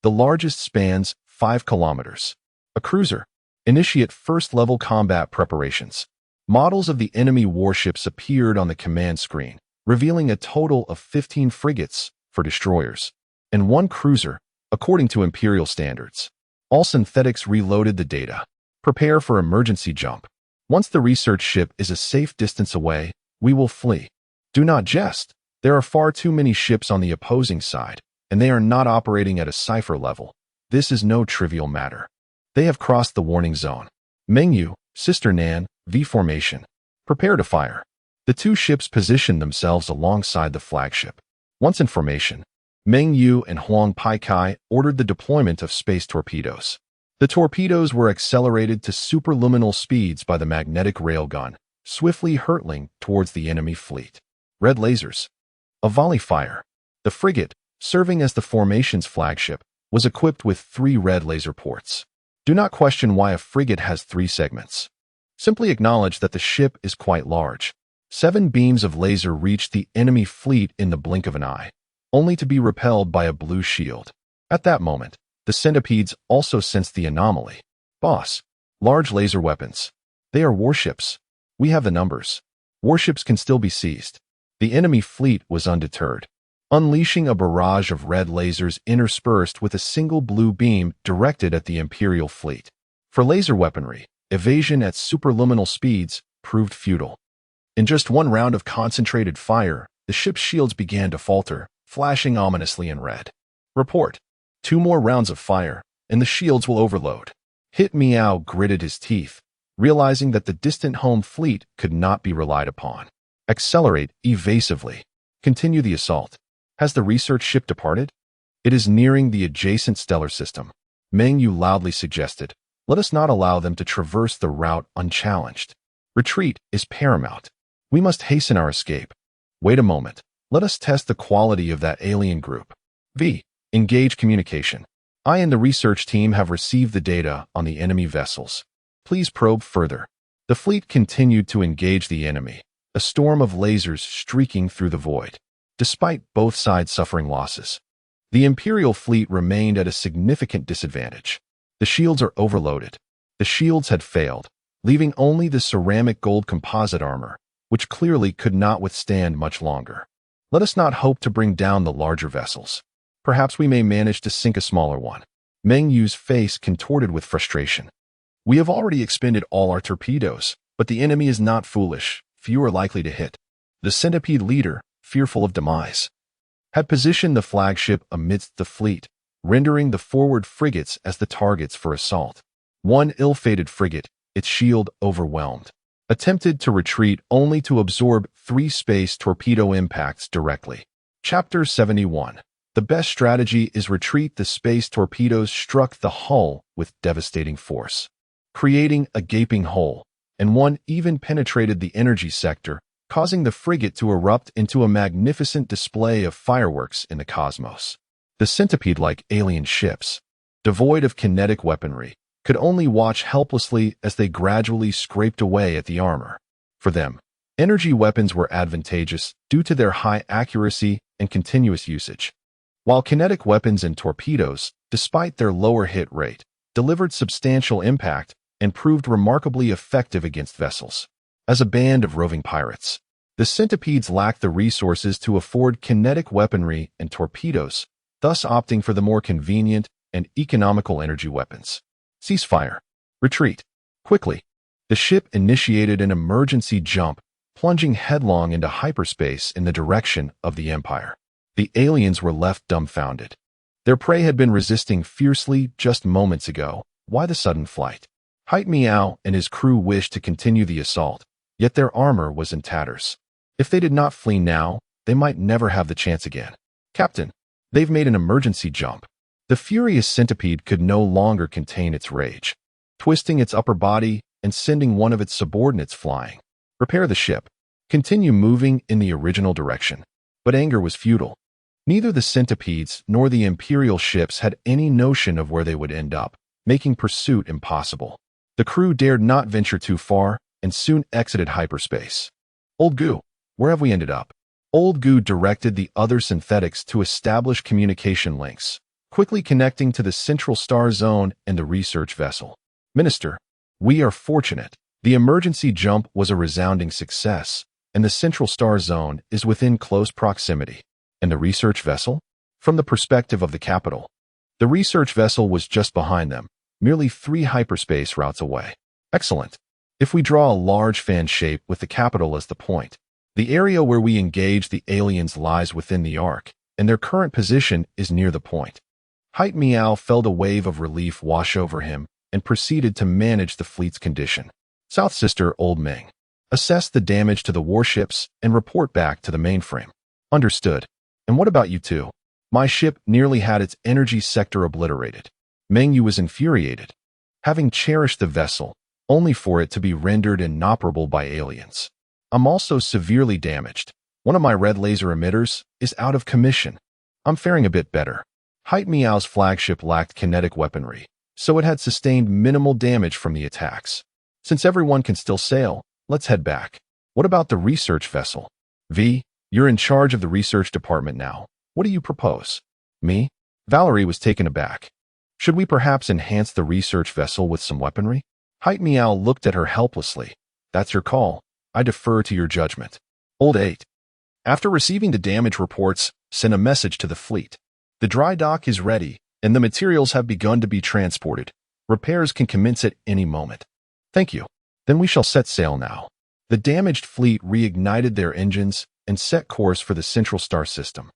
The largest spans 5 kilometers. A cruiser. Initiate first-level combat preparations. Models of the enemy warships appeared on the command screen, revealing a total of 15 frigates for destroyers, and 1 cruiser, according to Imperial standards. All synthetics reloaded the data. Prepare for emergency jump. Once the research ship is a safe distance away, we will flee. Do not jest. There are far too many ships on the opposing side, and they are not operating at a cipher level. This is no trivial matter. They have crossed the warning zone. Mingyu, Sister Nan, V formation. Prepare to fire. The two ships positioned themselves alongside the flagship. Once in formation, Mingyu and Huang Paikai ordered the deployment of space torpedoes. The torpedoes were accelerated to superluminal speeds by the magnetic railgun, swiftly hurtling towards the enemy fleet. Red lasers. A volley fire. The frigate, serving as the formation's flagship, was equipped with 3 red laser ports. Do not question why a frigate has 3 segments. Simply acknowledge that the ship is quite large. 7 beams of laser reached the enemy fleet in the blink of an eye, only to be repelled by a blue shield. At that moment, the centipedes also sensed the anomaly. Boss, large laser weapons. They are warships. We have the numbers. Warships can still be seized. The enemy fleet was undeterred, unleashing a barrage of red lasers interspersed with a single blue beam directed at the Imperial fleet. For laser weaponry, evasion at superluminal speeds proved futile. In just 1 round of concentrated fire, the ship's shields began to falter, flashing ominously in red. Report. 2 more rounds of fire, and the shields will overload. Hit Meow gritted his teeth, realizing that the distant home fleet could not be relied upon. Accelerate evasively. Continue the assault. Has the research ship departed? It is nearing the adjacent stellar system. Mingyu loudly suggested, let us not allow them to traverse the route unchallenged. Retreat is paramount. We must hasten our escape. Wait a moment. Let us test the quality of that alien group. V. Engage communication. I and the research team have received the data on the enemy vessels. Please probe further. The fleet continued to engage the enemy, a storm of lasers streaking through the void. Despite both sides suffering losses, the Imperial fleet remained at a significant disadvantage. The shields are overloaded. The shields had failed, leaving only the ceramic gold composite armor, which clearly could not withstand much longer. Let us not hope to bring down the larger vessels. Perhaps we may manage to sink a smaller one. Mingyu's face contorted with frustration. We have already expended all our torpedoes, but the enemy is not foolish. Few are likely to hit. The centipede leader, fearful of demise, had positioned the flagship amidst the fleet, rendering the forward frigates as the targets for assault. One ill-fated frigate, its shield overwhelmed, attempted to retreat only to absorb 3 space torpedo impacts directly. Chapter 71. The best strategy is retreat. The space torpedoes struck the hull with devastating force, creating a gaping hole, and one even penetrated the energy sector, causing the frigate to erupt into a magnificent display of fireworks in the cosmos. The centipede-like alien ships, devoid of kinetic weaponry, could only watch helplessly as they gradually scraped away at the armor. For them, energy weapons were advantageous due to their high accuracy and continuous usage, while kinetic weapons and torpedoes, despite their lower hit rate, delivered substantial impact and proved remarkably effective against vessels. As a band of roving pirates, the centipedes lacked the resources to afford kinetic weaponry and torpedoes, thus opting for the more convenient and economical energy weapons. Ceasefire. Retreat. Quickly. The ship initiated an emergency jump, plunging headlong into hyperspace in the direction of the Empire. The aliens were left dumbfounded. Their prey had been resisting fiercely just moments ago. Why the sudden flight? Hype Meow and his crew wished to continue the assault, yet their armor was in tatters. If they did not flee now, they might never have the chance again. Captain, they've made an emergency jump. The furious centipede could no longer contain its rage, twisting its upper body and sending one of its subordinates flying. Repair the ship. Continue moving in the original direction. But anger was futile. Neither the centipedes nor the Imperial ships had any notion of where they would end up, making pursuit impossible. The crew dared not venture too far and soon exited hyperspace. Old Goo, where have we ended up? Old Goo directed the other synthetics to establish communication links, quickly connecting to the Central Star Zone and the research vessel. Minister, we are fortunate. The emergency jump was a resounding success, and the Central Star Zone is within close proximity. And the research vessel? From the perspective of the capital, the research vessel was just behind them, merely 3 hyperspace routes away. Excellent. If we draw a large fan shape with the capital as the point, the area where we engage the aliens lies within the arc, and their current position is near the point. Hype Meow felt a wave of relief wash over him and proceeded to manage the fleet's condition. South Sister Old Ming, assess the damage to the warships and report back to the mainframe. Understood. And what about you two? My ship nearly had its energy sector obliterated. Meng Yu was infuriated, having cherished the vessel, only for it to be rendered inoperable by aliens. I'm also severely damaged. One of my red laser emitters is out of commission. I'm faring a bit better. Hype Meow's flagship lacked kinetic weaponry, so it had sustained minimal damage from the attacks. Since everyone can still sail, let's head back. What about the research vessel? V, you're in charge of the research department now. What do you propose? Me? Valerie was taken aback. Should we perhaps enhance the research vessel with some weaponry? Hype Meow looked at her helplessly. That's your call. I defer to your judgment. Old 8. After receiving the damage reports, send a message to the fleet. The dry dock is ready, and the materials have begun to be transported. Repairs can commence at any moment. Thank you. Then we shall set sail now. The damaged fleet reignited their engines and set course for the Central Star System.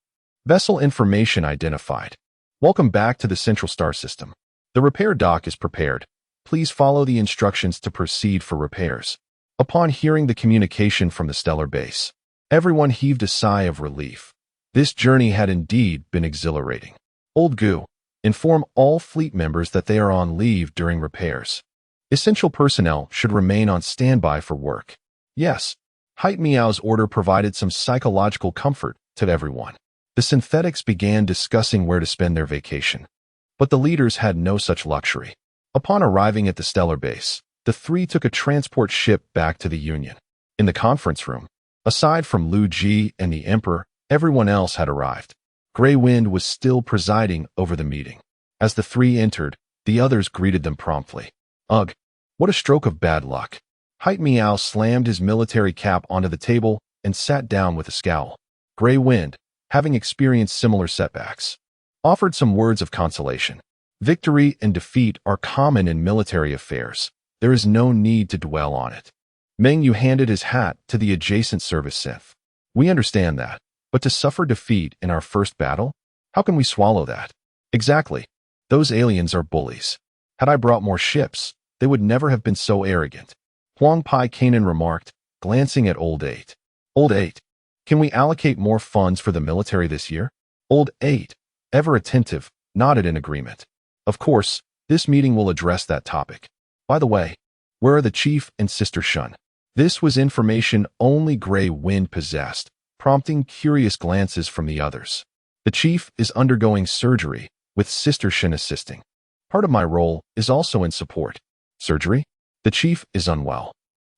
Vessel information identified. Welcome back to the Central Star System. The repair dock is prepared. Please follow the instructions to proceed for repairs. Upon hearing the communication from the stellar base, everyone heaved a sigh of relief. This journey had indeed been exhilarating. Old Goo, inform all fleet members that they are on leave during repairs. Essential personnel should remain on standby for work. Yes. Hype Meow's order provided some psychological comfort to everyone. The synthetics began discussing where to spend their vacation. But the leaders had no such luxury. Upon arriving at the stellar base, the 3 took a transport ship back to the Union. In the conference room, aside from Liu Ji and the Emperor, everyone else had arrived. Grey Wind was still presiding over the meeting. As the 3 entered, the others greeted them promptly. Ugh, what a stroke of bad luck. Hype Meow slammed his military cap onto the table and sat down with a scowl. Grey Wind, having experienced similar setbacks, offered some words of consolation. Victory and defeat are common in military affairs. There is no need to dwell on it. Meng Yu handed his hat to the adjacent service synth. We understand that, but to suffer defeat in our first battle? How can we swallow that? Exactly. Those aliens are bullies. Had I brought more ships, they would never have been so arrogant. Huang Pai Kanan remarked, glancing at Old 8. Old 8, can we allocate more funds for the military this year? Old 8, ever attentive, nodded in agreement. Of course, this meeting will address that topic. By the way, where are the Chief and Sister Shun? This was information only Grey Wind possessed, prompting curious glances from the others. The Chief is undergoing surgery, with Sister Shun assisting. Part of my role is also in support. Surgery? The Chief is unwell.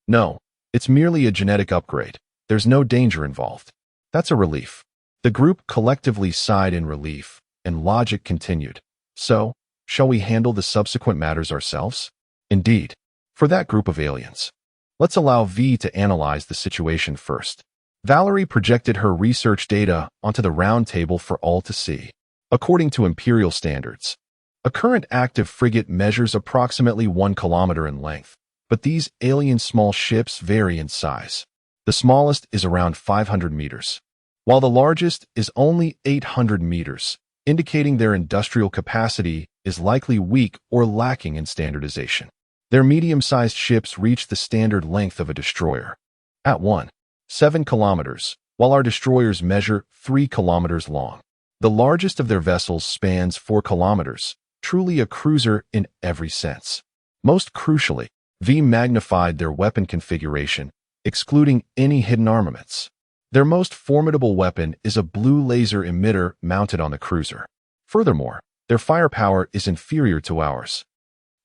No, it's merely a genetic upgrade. There's no danger involved. That's a relief. The group collectively sighed in relief, and logic continued. So, shall we handle the subsequent matters ourselves? Indeed. for that group of aliens. Let's allow V to analyze the situation first. Valerie projected her research data onto the round table for all to see. According to Imperial standards, a current active frigate measures approximately 1 kilometer in length, but these alien small ships vary in size. The smallest is around 500 meters, while the largest is only 800 meters, indicating their industrial capacity is likely weak or lacking in standardization. Their medium-sized ships reach the standard length of a destroyer at 1.7 kilometers, while our destroyers measure 3 kilometers long. The largest of their vessels spans 4 kilometers, truly a cruiser in every sense. Most crucially, V magnified their weapon configuration, excluding any hidden armaments. Their most formidable weapon is a blue laser emitter mounted on the cruiser. Furthermore, their firepower is inferior to ours,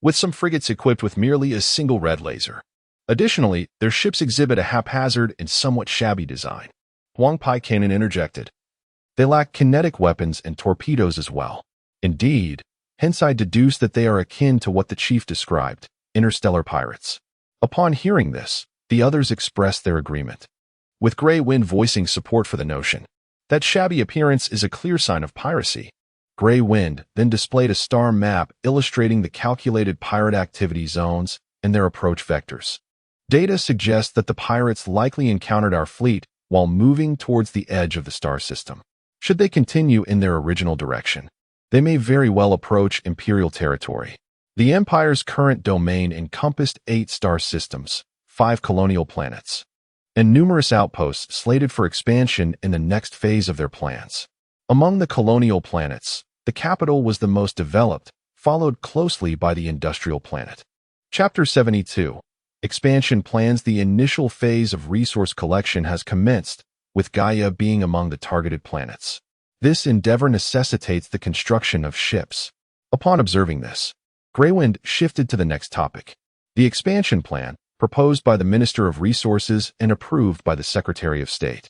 with some frigates equipped with merely a single red laser. Additionally, their ships exhibit a haphazard and somewhat shabby design. Huang Pai Cannon interjected. They lack kinetic weapons and torpedoes as well. Indeed, hence I deduce that they are akin to what the chief described, interstellar pirates. Upon hearing this, the others expressed their agreement, with Grey Wind voicing support for the notion. That shabby appearance is a clear sign of piracy. Grey Wind then displayed a star map illustrating the calculated pirate activity zones and their approach vectors. Data suggests that the pirates likely encountered our fleet while moving towards the edge of the star system. Should they continue in their original direction, they may very well approach Imperial territory. The Empire's current domain encompassed 8 star systems, 5 colonial planets, and numerous outposts slated for expansion in the next phase of their plans. Among the colonial planets, the capital was the most developed, followed closely by the industrial planet. Chapter 72. Expansion plans. The initial phase of resource collection has commenced, with Gaia being among the targeted planets. This endeavor necessitates the construction of ships. Upon observing this, Greywind shifted to the next topic. The expansion plan, proposed by the Minister of Resources and approved by the Secretary of State,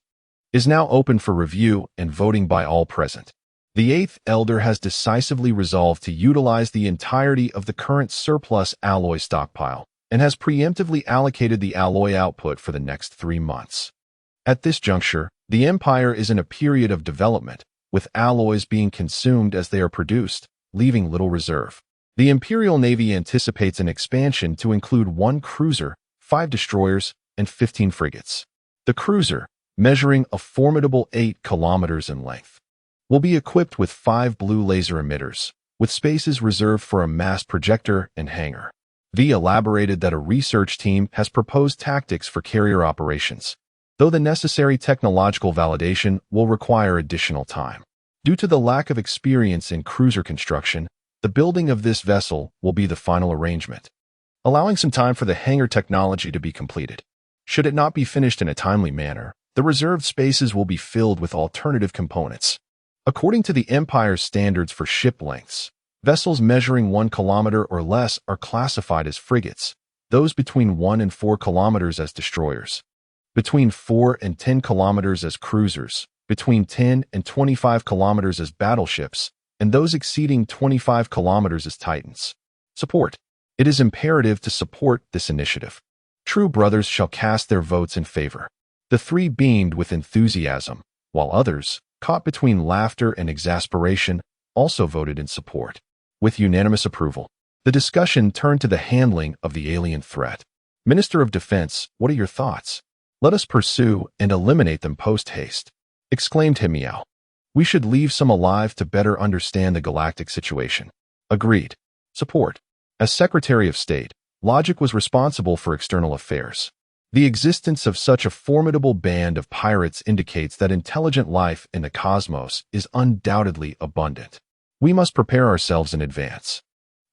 is now open for review and voting by all present. The Eighth Elder has decisively resolved to utilize the entirety of the current surplus alloy stockpile and has preemptively allocated the alloy output for the next 3 months. At this juncture, the Empire is in a period of development, with alloys being consumed as they are produced, leaving little reserve. The Imperial Navy anticipates an expansion to include 1 cruiser, 5 destroyers, and 15 frigates. The cruiser, measuring a formidable 8 kilometers in length, will be equipped with 5 blue laser emitters, with spaces reserved for a mass projector and hangar. V elaborated that a research team has proposed tactics for carrier operations, though the necessary technological validation will require additional time. Due to the lack of experience in cruiser construction, the building of this vessel will be the final arrangement, allowing some time for the hangar technology to be completed. Should it not be finished in a timely manner, the reserved spaces will be filled with alternative components. According to the Empire's standards for ship lengths, vessels measuring 1 kilometer or less are classified as frigates, those between 1 and 4 kilometers as destroyers, between 4 and 10 kilometers as cruisers, between 10 and 25 kilometers as battleships, and those exceeding 25 kilometers as titans. Support. It is imperative to support this initiative. True brothers shall cast their votes in favor. The 3 beamed with enthusiasm, while others, caught between laughter and exasperation, also voted in support. With unanimous approval, the discussion turned to the handling of the alien threat. Minister of Defense, what are your thoughts? Let us pursue and eliminate them post-haste, exclaimed Himiao. We should leave some alive to better understand the galactic situation. Agreed. Support. As Secretary of State, Logic was responsible for external affairs. The existence of such a formidable band of pirates indicates that intelligent life in the cosmos is undoubtedly abundant. We must prepare ourselves in advance.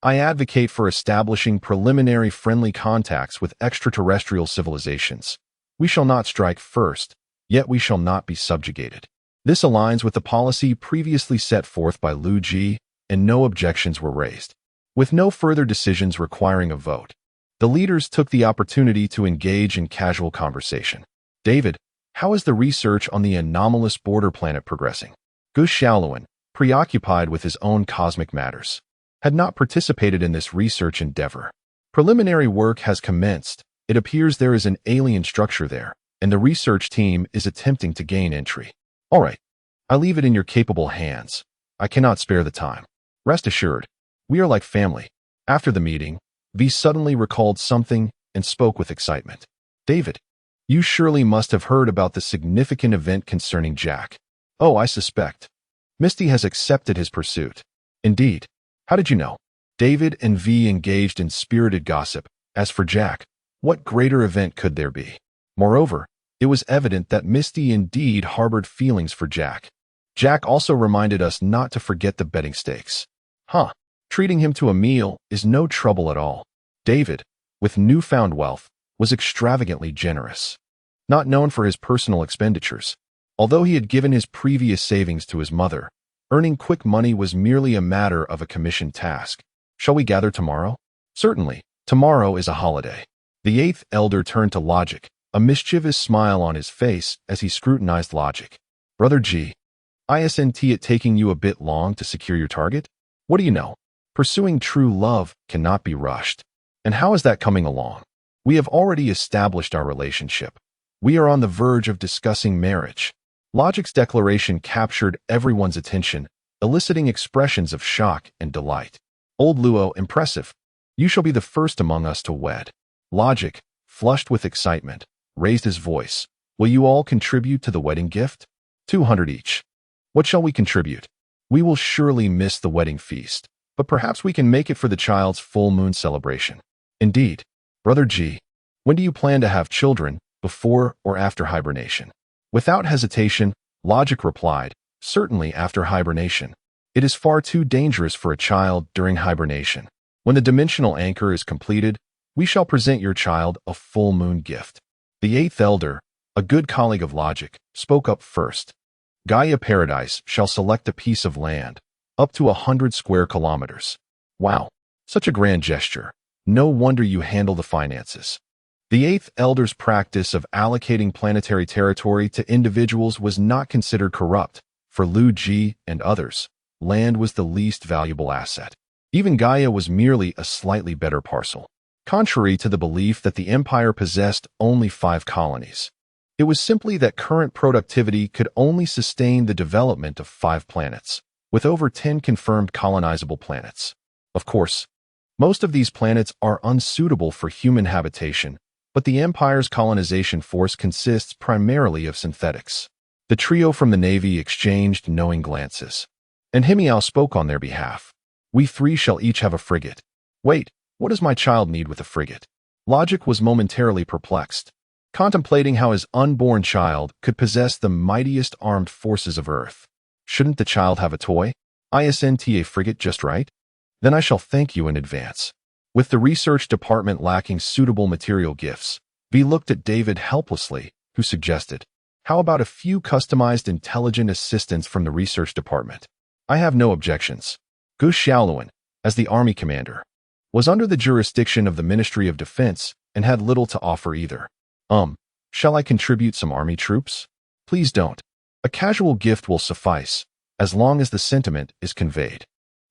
I advocate for establishing preliminary friendly contacts with extraterrestrial civilizations. We shall not strike first, yet we shall not be subjugated. This aligns with the policy previously set forth by Liu Ji, and no objections were raised. With no further decisions requiring a vote, the leaders took the opportunity to engage in casual conversation. David, how is the research on the anomalous border planet progressing? Gus Shaoluan, preoccupied with his own cosmic matters, had not participated in this research endeavor. Preliminary work has commenced. It appears there is an alien structure there, and the research team is attempting to gain entry. All right, I leave it in your capable hands. I cannot spare the time. Rest assured, we are like family. After the meeting, V suddenly recalled something and spoke with excitement. David, you surely must have heard about the significant event concerning Jack. Oh, I suspect. Misty has accepted his pursuit. Indeed. How did you know? David and V engaged in spirited gossip. As for Jack, what greater event could there be? Moreover, it was evident that Misty indeed harbored feelings for Jack. Jack also reminded us not to forget the betting stakes. Treating him to a meal is no trouble at all. David, with newfound wealth, was extravagantly generous. Not known for his personal expenditures, although he had given his previous savings to his mother, earning quick money was merely a matter of a commissioned task. Shall we gather tomorrow? Certainly, tomorrow is a holiday. The eighth elder turned to Logic, a mischievous smile on his face as he scrutinized Logic. Brother G, isn't it taking you a bit long to secure your target? What do you know? Pursuing true love cannot be rushed. And how is that coming along? We have already established our relationship. We are on the verge of discussing marriage. Logic's declaration captured everyone's attention, eliciting expressions of shock and delight. Old Luo, impressive. You shall be the first among us to wed. Logic, flushed with excitement, raised his voice. Will you all contribute to the wedding gift? 200 each. What shall we contribute? We will surely miss the wedding feast, but perhaps we can make it for the child's full moon celebration. Indeed. Brother G, when do you plan to have children, before or after hibernation? Without hesitation, Logic replied, certainly after hibernation. It is far too dangerous for a child during hibernation. When the dimensional anchor is completed, we shall present your child a full moon gift. The eighth elder, a good colleague of Logic, spoke up first. Gaia Paradise shall select a piece of land, up to 100 square kilometers. Wow, such a grand gesture. No wonder you handle the finances. The eighth elder's practice of allocating planetary territory to individuals was not considered corrupt. For Liu Ji and others, land was the least valuable asset. Even Gaia was merely a slightly better parcel. Contrary to the belief that the empire possessed only 5 colonies, it was simply that current productivity could only sustain the development of 5 planets, with over 10 confirmed colonizable planets. Of course, most of these planets are unsuitable for human habitation, but the Empire's colonization force consists primarily of synthetics. The trio from the Navy exchanged knowing glances, and Himiao spoke on their behalf. We 3 shall each have a frigate. Wait, what does my child need with a frigate? Logic was momentarily perplexed, contemplating how his unborn child could possess the mightiest armed forces of Earth. Shouldn't the child have a toy? Isn't a frigate just right? Then I shall thank you in advance. With the research department lacking suitable material gifts, V looked at David helplessly, who suggested, how about a few customized intelligent assistants from the research department? I have no objections. Gu Xiaoluan, as the army commander, was under the jurisdiction of the Ministry of Defense and had little to offer either. Shall I contribute some army troops? Please don't. A casual gift will suffice, as long as the sentiment is conveyed.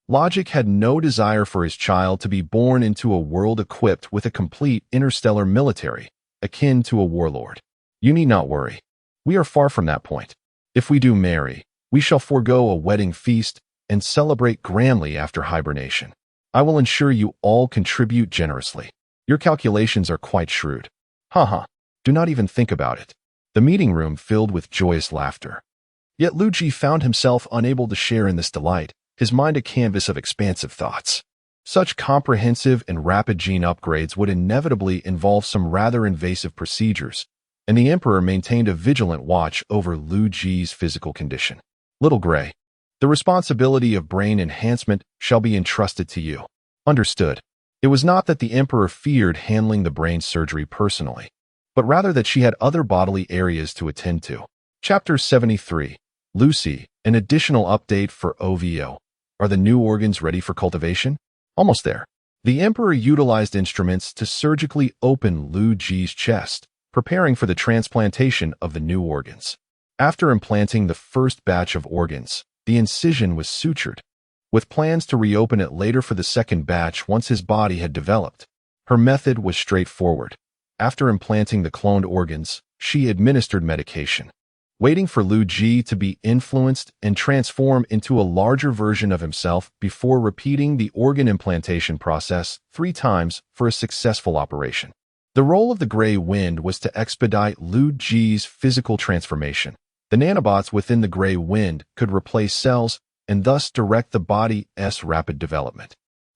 Logic had no desire for his child to be born into a world equipped with a complete interstellar military, akin to a warlord. You need not worry. We are far from that point. If we do marry, we shall forego a wedding feast and celebrate grandly after hibernation. I will ensure you all contribute generously. Your calculations are quite shrewd. Do not even think about it. The meeting room filled with joyous laughter. Yet Liu Ji found himself unable to share in this delight, his mind a canvas of expansive thoughts. Such comprehensive and rapid gene upgrades would inevitably involve some rather invasive procedures, and the Emperor maintained a vigilant watch over Liu Ji's physical condition. Little Gray, the responsibility of brain enhancement shall be entrusted to you. Understood. It was not that the Emperor feared handling the brain surgery personally, but rather that she had other bodily areas to attend to. Chapter 73. Lucy, an additional update for OVO. Are the new organs ready for cultivation? Almost there. The Emperor utilized instruments to surgically open Liu Ji's chest, preparing for the transplantation of the new organs. After implanting the first batch of organs, the incision was sutured, with plans to reopen it later for the second batch once his body had developed. Her method was straightforward. After implanting the cloned organs, she administered medication, waiting for Liu Ji to be influenced and transform into a larger version of himself before repeating the organ implantation process 3 times for a successful operation. The role of the Grey Wind was to expedite Liu Ji's physical transformation. The nanobots within the Grey Wind could replace cells and thus direct the body's rapid development.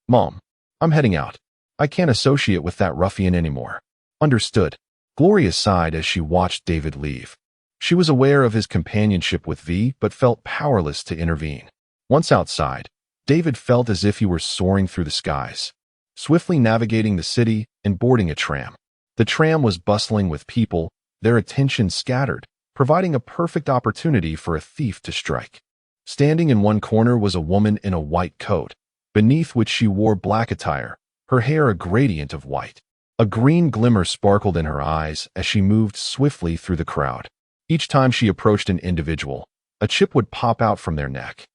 Mom, I'm heading out. I can't associate with that ruffian anymore. Understood. Gloria sighed as she watched David leave. She was aware of his companionship with V, but felt powerless to intervene. Once outside, David felt as if he were soaring through the skies, swiftly navigating the city and boarding a tram. The tram was bustling with people, their attention scattered, providing a perfect opportunity for a thief to strike. Standing in one corner was a woman in a white coat, beneath which she wore black attire, her hair a gradient of white. A green glimmer sparkled in her eyes as she moved swiftly through the crowd. Each time she approached an individual, a chip would pop out from their neck,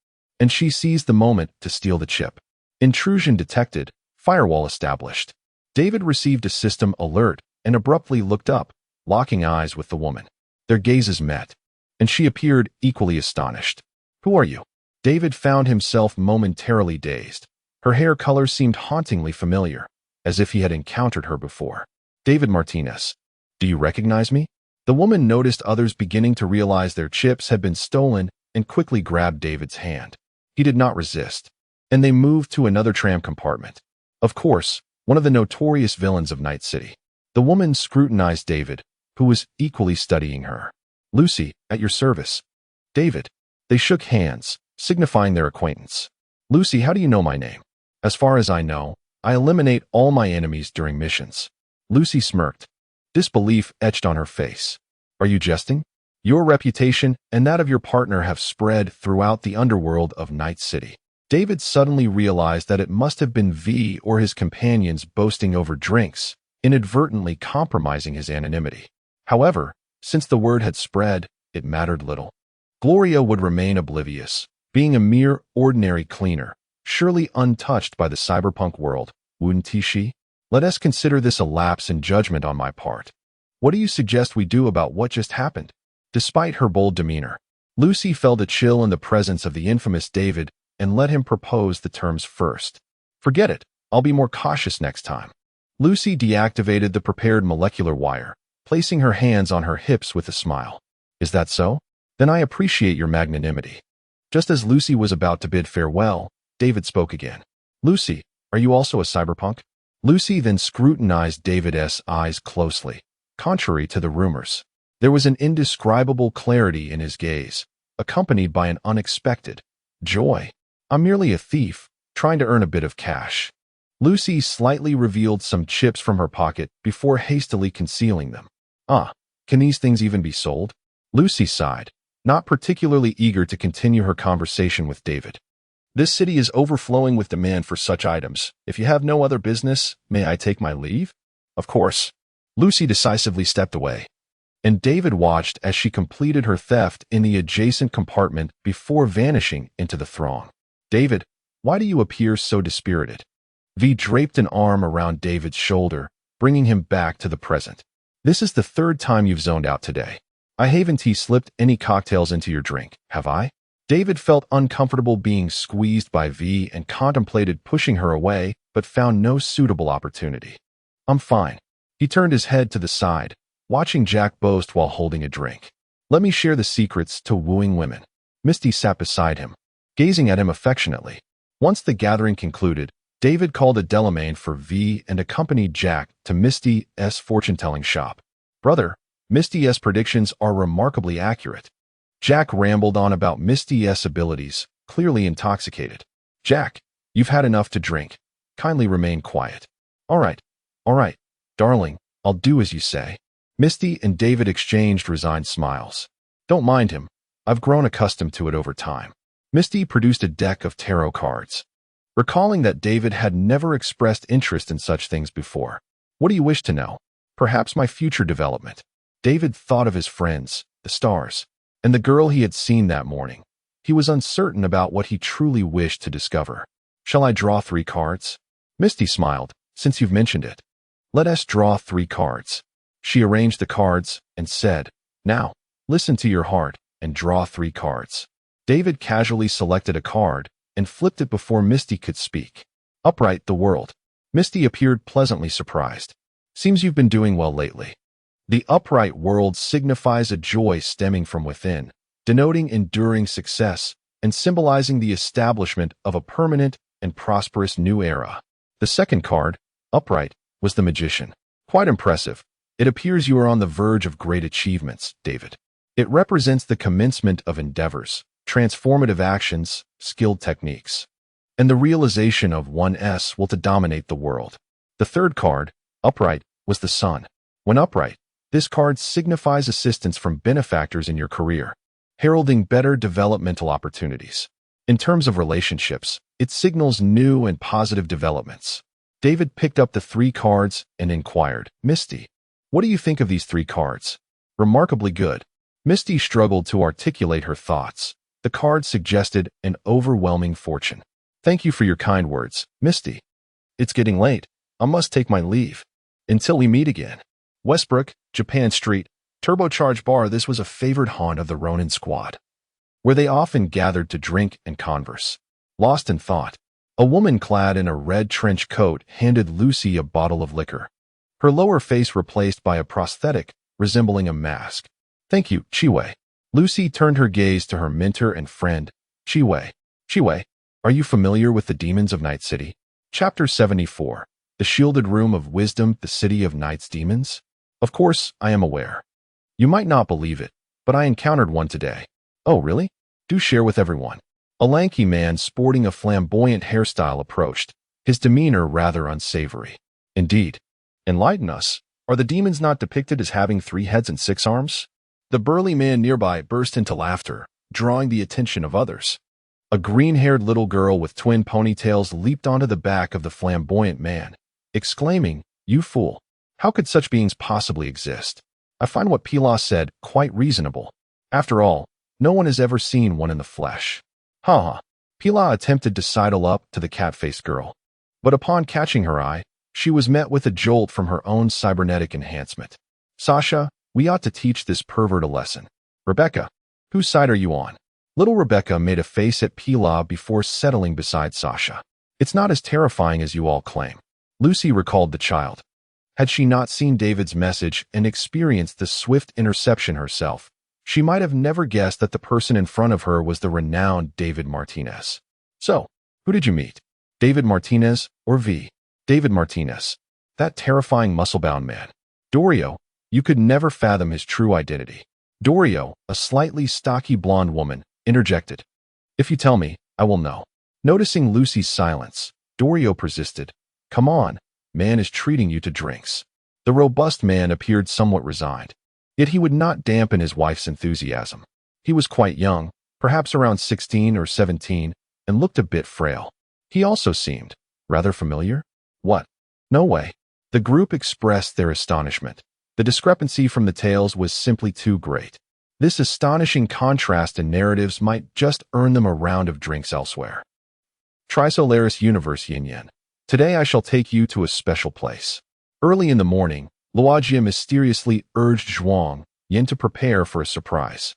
and she seized the moment to steal the chip. Intrusion detected, firewall established. David received a system alert and abruptly looked up, locking eyes with the woman. Their gazes met, and she appeared equally astonished. Who are you? David found himself momentarily dazed. Her hair color seemed hauntingly familiar, as if he had encountered her before. David Martinez. Do you recognize me? The woman noticed others beginning to realize their chips had been stolen and quickly grabbed David's hand. He did not resist, and they moved to another tram compartment. Of course, one of the notorious villains of Night City. The woman scrutinized David, who was equally studying her. Lucy, at your service. David. They shook hands, signifying their acquaintance. Lucy, how do you know my name? As far as I know, I eliminate all my enemies during missions. Lucy smirked. Disbelief etched on her face. Are you jesting? Your reputation and that of your partner have spread throughout the underworld of Night City. David suddenly realized that it must have been V or his companions boasting over drinks, inadvertently compromising his anonymity. However, since the word had spread, it mattered little. Gloria would remain oblivious, being a mere ordinary cleaner, surely untouched by the cyberpunk world, wouldn't she? Let us consider this a lapse in judgment on my part. What do you suggest we do about what just happened? Despite her bold demeanor, Lucy felt a chill in the presence of the infamous David and let him propose the terms first. Forget it, I'll be more cautious next time. Lucy deactivated the prepared molecular wire, placing her hands on her hips with a smile. Is that so? Then I appreciate your magnanimity. Just as Lucy was about to bid farewell, David spoke again. Lucy, are you also a cyberpunk? Lucy then scrutinized David's eyes closely. Contrary to the rumors, there was an indescribable clarity in his gaze, accompanied by an unexpected joy. I'm merely a thief, trying to earn a bit of cash. Lucy slightly revealed some chips from her pocket before hastily concealing them. Can these things even be sold? Lucy sighed, not particularly eager to continue her conversation with David. This city is overflowing with demand for such items. If you have no other business, may I take my leave? Of course. Lucy decisively stepped away, and David watched as she completed her theft in the adjacent compartment before vanishing into the throng. David, why do you appear so dispirited? V draped an arm around David's shoulder, bringing him back to the present. This is the 3rd time you've zoned out today. I haven't slipped any cocktails into your drink, have I? David felt uncomfortable being squeezed by V and contemplated pushing her away, but found no suitable opportunity. I'm fine. He turned his head to the side, watching Jack boast while holding a drink. Let me share the secrets to wooing women. Misty sat beside him, gazing at him affectionately. Once the gathering concluded, David called a Delamain for V and accompanied Jack to Misty's fortune-telling shop. Brother, Misty's predictions are remarkably accurate. Jack rambled on about Misty's abilities, clearly intoxicated. Jack, you've had enough to drink. Kindly remain quiet. All right, darling, I'll do as you say. Misty and David exchanged resigned smiles. Don't mind him. I've grown accustomed to it over time. Misty produced a deck of tarot cards, recalling that David had never expressed interest in such things before. What do you wish to know? Perhaps my future development. David thought of his friends, the stars, and the girl he had seen that morning. He was uncertain about what he truly wished to discover. Shall I draw 3 cards? Misty smiled, since you've mentioned it. Let us draw 3 cards. She arranged the cards and said, now, listen to your heart and draw 3 cards. David casually selected a card and flipped it before Misty could speak. Upright, the world. Misty appeared pleasantly surprised. Seems you've been doing well lately. The upright world signifies a joy stemming from within, denoting enduring success and symbolizing the establishment of a permanent and prosperous new era. The second card, upright, was the magician. Quite impressive. It appears you are on the verge of great achievements, David. It represents the commencement of endeavors, transformative actions, skilled techniques, and the realization of one's will to dominate the world. The third card, upright, was the sun. When upright, this card signifies assistance from benefactors in your career, heralding better developmental opportunities. In terms of relationships, it signals new and positive developments. David picked up the 3 cards and inquired, Misty, what do you think of these 3 cards? Remarkably good. Misty struggled to articulate her thoughts. The card suggested an overwhelming fortune. Thank you for your kind words, Misty. It's getting late. I must take my leave. Until we meet again. Westbrook, Japan Street, Turbocharged Bar. This was a favored haunt of the Ronin squad, where they often gathered to drink and converse. Lost in thought, a woman clad in a red trench coat handed Lucy a bottle of liquor, her lower face replaced by a prosthetic resembling a mask. Thank you, Chiwei. Lucy turned her gaze to her mentor and friend, Chiwei. Chiwei, are you familiar with the demons of Night City? Chapter 74. The Shielded Room of Wisdom, the City of Night's Demons? Of course, I am aware. You might not believe it, but I encountered one today. Oh, really? Do share with everyone. A lanky man sporting a flamboyant hairstyle approached, his demeanor rather unsavory. Indeed. Enlighten us. Are the demons not depicted as having 3 heads and 6 arms? The burly man nearby burst into laughter, drawing the attention of others. A green-haired little girl with twin ponytails leaped onto the back of the flamboyant man, exclaiming, You fool! How could such beings possibly exist? I find what Pilar said quite reasonable. After all, no one has ever seen one in the flesh. Ha! Pilar attempted to sidle up to the cat-faced girl, but upon catching her eye, she was met with a jolt from her own cybernetic enhancement. Sasha, we ought to teach this pervert a lesson. Rebecca, whose side are you on? Little Rebecca made a face at Pilar before settling beside Sasha. It's not as terrifying as you all claim. Lucy recalled the child. Had she not seen David's message and experienced the swift interception herself, she might have never guessed that the person in front of her was the renowned David Martinez. So, who did you meet? David Martinez or V? David Martinez. That terrifying muscle-bound man. Dorio, you could never fathom his true identity. Dorio, a slightly stocky blonde woman, interjected. If you tell me, I will know. Noticing Lucy's silence, Dorio persisted. Come on, man is treating you to drinks. The robust man appeared somewhat resigned. Yet he would not dampen his wife's enthusiasm. He was quite young, perhaps around 16 or 17, and looked a bit frail. He also seemed rather familiar. What? No way. The group expressed their astonishment. The discrepancy from the tales was simply too great. This astonishing contrast in narratives might just earn them a round of drinks elsewhere. Trisolaris Universe Yin Yin. Today I shall take you to a special place. Early in the morning, Luogia mysteriously urged Zhuang Yin to prepare for a surprise.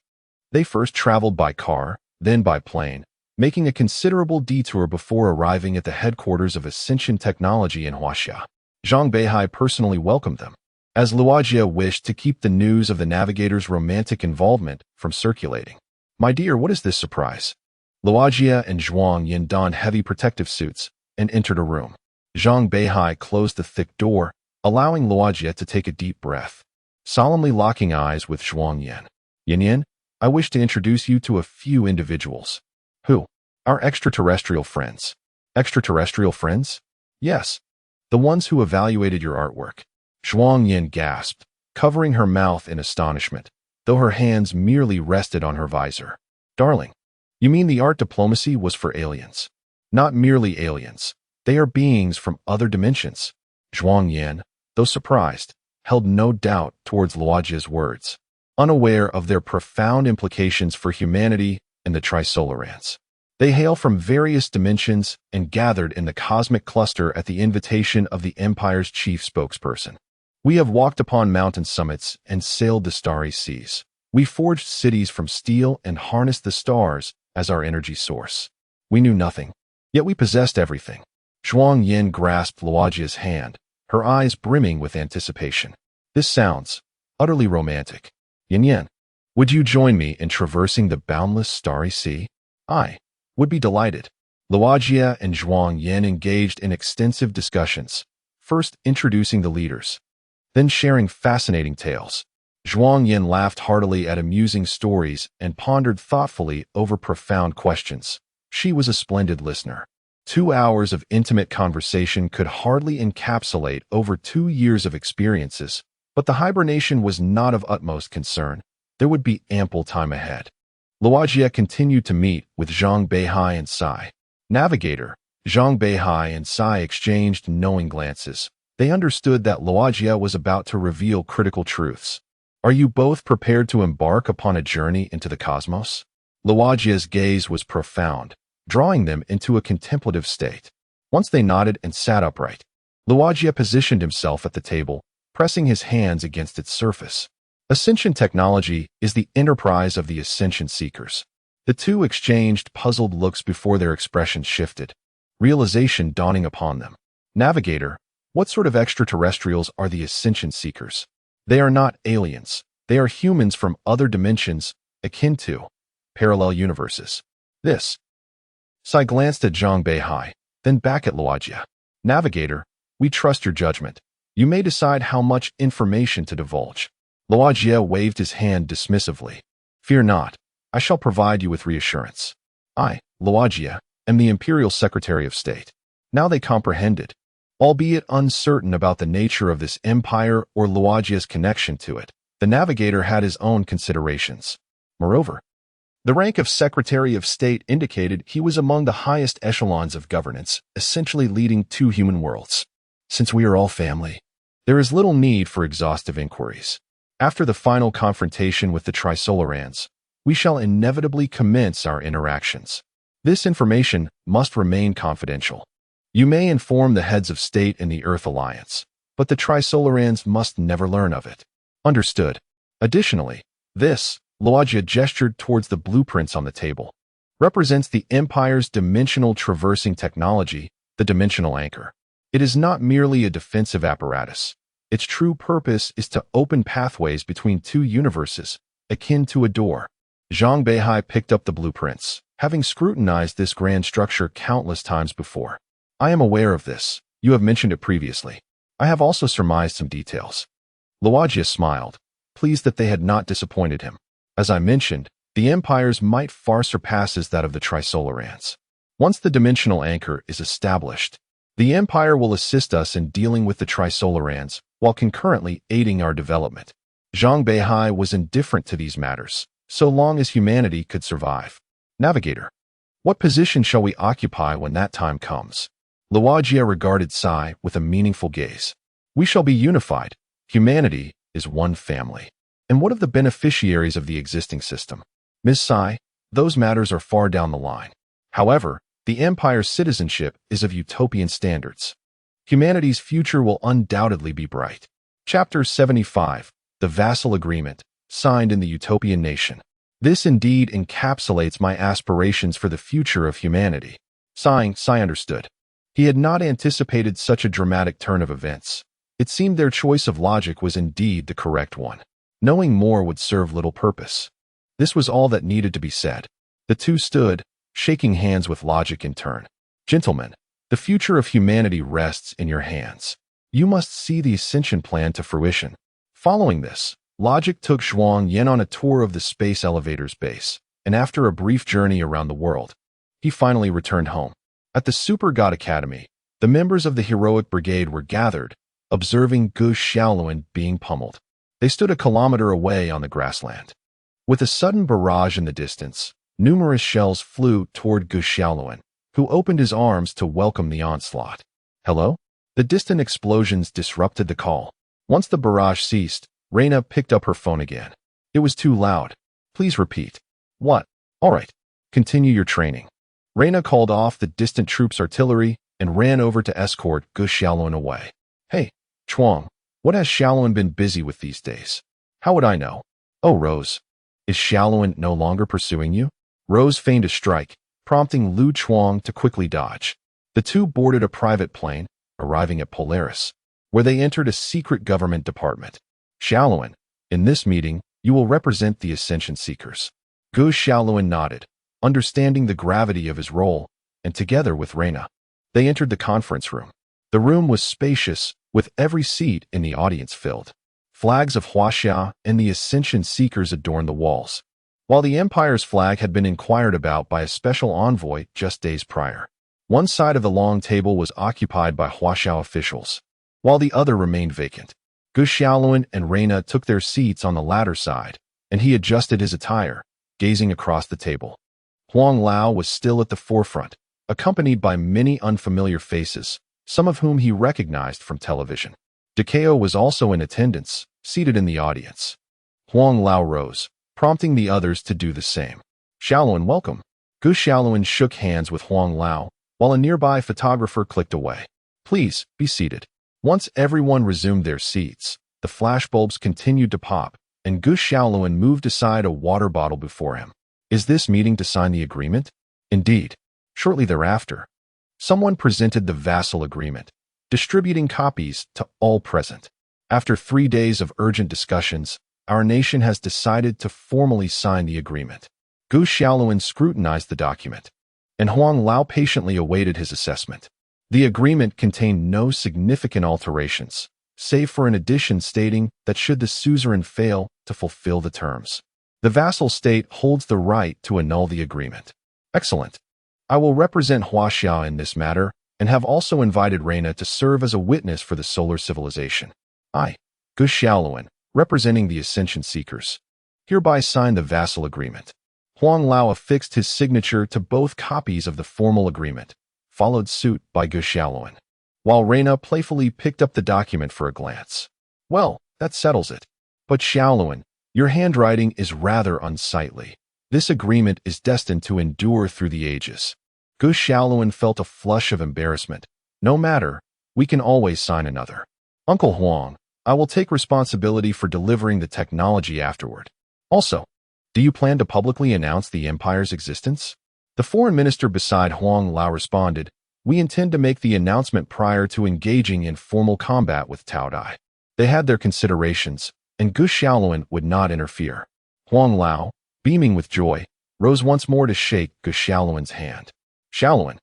They first traveled by car, then by plane, making a considerable detour before arriving at the headquarters of Ascension Technology in Huaxia. Zhang Beihai personally welcomed them, as Luogia wished to keep the news of the Navigator's romantic involvement from circulating. My dear, what is this surprise? Luogia and Zhuang Yin donned heavy protective suits and entered a room. Zhang Beihai closed the thick door, allowing Luogia to take a deep breath. Solemnly locking eyes with Zhuang Yin. Yin Yin, I wish to introduce you to a few individuals. Who? Our extraterrestrial friends. Extraterrestrial friends? Yes. The ones who evaluated your artwork. Zhuang Yin gasped, covering her mouth in astonishment, though her hands merely rested on her visor. Darling, you mean the art diplomacy was for aliens? Not merely aliens. They are beings from other dimensions. Zhuang Yin, though surprised, held no doubt towards Luogia's words, unaware of their profound implications for humanity and the Trisolarans. They hail from various dimensions and gathered in the cosmic cluster at the invitation of the Empire's chief spokesperson. We have walked upon mountain summits and sailed the starry seas. We forged cities from steel and harnessed the stars as our energy source. We knew nothing, yet we possessed everything. Zhuang Yin grasped Luojia's hand, her eyes brimming with anticipation. This sounds utterly romantic. Yin Yin, would you join me in traversing the boundless starry sea? I would be delighted. Luojia and Zhuang Yin engaged in extensive discussions, first introducing the leaders, then sharing fascinating tales. Zhuang Yin laughed heartily at amusing stories and pondered thoughtfully over profound questions. She was a splendid listener. 2 hours of intimate conversation could hardly encapsulate over 2 years of experiences, but the hibernation was not of utmost concern. There would be ample time ahead. Luojia continued to meet with Zhang Beihai and Sai. Navigator, Zhang Beihai and Sai exchanged knowing glances. They understood that Luojia was about to reveal critical truths. Are you both prepared to embark upon a journey into the cosmos? Luojia's gaze was profound, drawing them into a contemplative state. Once they nodded and sat upright, Luojia positioned himself at the table, pressing his hands against its surface. Ascension technology is the enterprise of the Ascension Seekers. The two exchanged puzzled looks before their expressions shifted, realization dawning upon them. Navigator, what sort of extraterrestrials are the Ascension Seekers? They are not aliens. They are humans from other dimensions, akin to parallel universes. This. Sai glanced at Zhang Beihai, then back at Luojia. Navigator, we trust your judgment. You may decide how much information to divulge. Luojia waved his hand dismissively. Fear not. I shall provide you with reassurance. I, Luojia, am the Imperial Secretary of State. Now they comprehended. Albeit uncertain about the nature of this empire or Luojia's connection to it, the Navigator had his own considerations. Moreover, the rank of Secretary of State indicated he was among the highest echelons of governance, essentially leading 2 human worlds. Since we are all family, there is little need for exhaustive inquiries. After the final confrontation with the Trisolarans, we shall inevitably commence our interactions. This information must remain confidential. You may inform the heads of state in the Earth Alliance, but the Trisolarans must never learn of it. Understood. Additionally, this, Luojia gestured towards the blueprints on the table, represents the Empire's dimensional traversing technology, the dimensional anchor. It is not merely a defensive apparatus. Its true purpose is to open pathways between 2 universes, akin to a door. Zhang Beihai picked up the blueprints, having scrutinized this grand structure countless times before. I am aware of this. You have mentioned it previously. I have also surmised some details. Luojia smiled, pleased that they had not disappointed him. As I mentioned, the Empire's might far surpasses that of the Trisolarans. Once the dimensional anchor is established, the Empire will assist us in dealing with the Trisolarans while concurrently aiding our development. Zhang Beihai was indifferent to these matters, so long as humanity could survive. Navigator, what position shall we occupy when that time comes? Luojia regarded Sai with a meaningful gaze. We shall be unified. Humanity is one family. And what of the beneficiaries of the existing system? Ms. Sai, those matters are far down the line. However, the Empire's citizenship is of utopian standards. Humanity's future will undoubtedly be bright. Chapter 75, The Vassal Agreement, signed in the Utopian Nation. This indeed encapsulates my aspirations for the future of humanity. Sai understood. He had not anticipated such a dramatic turn of events. It seemed their choice of logic was indeed the correct one. Knowing more would serve little purpose. This was all that needed to be said. The two stood, shaking hands with logic in turn. Gentlemen, the future of humanity rests in your hands. You must see the Ascension plan to fruition. Following this, Logic took Zhuang Yin on a tour of the space elevator's base, and after a brief journey around the world, he finally returned home. At the Super God Academy, the members of the Heroic Brigade were gathered, observing Gu Xiaoluan being pummeled. They stood a kilometer away on the grassland. With a sudden barrage in the distance, numerous shells flew toward Gu Xiaoluan, who opened his arms to welcome the onslaught. Hello? The distant explosions disrupted the call. Once the barrage ceased, Reina picked up her phone again. It was too loud. Please repeat. What? All right. Continue your training. Reyna called off the distant troops' artillery and ran over to escort Gu Xiaoluan away. Hey, Chuang, what has Xiaoluan been busy with these days? How would I know? Oh, Rose. Is Xiaoluan no longer pursuing you? Rose feigned a strike, prompting Lu Chuang to quickly dodge. The two boarded a private plane, arriving at Polaris, where they entered a secret government department. Xiaoluan, in this meeting, you will represent the Ascension Seekers. Gu Xiaoluan nodded, understanding the gravity of his role, and together with Reyna, they entered the conference room. The room was spacious, with every seat in the audience filled. Flags of Huaxia and the Ascension Seekers adorned the walls, while the Empire's flag had been inquired about by a special envoy just days prior. One side of the long table was occupied by Huaxia officials, while the other remained vacant. Gu Xiaoluan and Reyna took their seats on the latter side, and he adjusted his attire, gazing across the table. Huang Lao was still at the forefront, accompanied by many unfamiliar faces, some of whom he recognized from television. Dikao was also in attendance, seated in the audience. Huang Lao rose, prompting the others to do the same. Xiaoluan, welcome. Gu Xiaoluan shook hands with Huang Lao, while a nearby photographer clicked away. Please, be seated. Once everyone resumed their seats, the flashbulbs continued to pop, and Gu Xiaoluan moved aside a water bottle before him. Is this meeting to sign the agreement? Indeed. Shortly thereafter, someone presented the vassal agreement, distributing copies to all present. After 3 days of urgent discussions, our nation has decided to formally sign the agreement. Gu Xiaoluan scrutinized the document, and Huang Lao patiently awaited his assessment. The agreement contained no significant alterations, save for an addition stating that should the suzerain fail to fulfill the terms, the vassal state holds the right to annul the agreement. Excellent. I will represent Huaxia in this matter and have also invited Reyna to serve as a witness for the solar civilization. I, Gu Xiaoluan, representing the Ascension Seekers, hereby sign the vassal agreement. Huang Lao affixed his signature to both copies of the formal agreement, followed suit by Gu Xiaoluan, while Reyna playfully picked up the document for a glance. Well, that settles it. But Xiaoluan, your handwriting is rather unsightly. This agreement is destined to endure through the ages. Gu Xiaoluan felt a flush of embarrassment. No matter, we can always sign another. Uncle Huang, I will take responsibility for delivering the technology afterward. Also, do you plan to publicly announce the Empire's existence? The foreign minister beside Huang Lao responded, we intend to make the announcement prior to engaging in formal combat with Tao Dai. They had their considerations, and Gu Xiaoluan would not interfere. Huang Lao, beaming with joy, rose once more to shake Gu Xiaoluan's hand. Xiaoluan,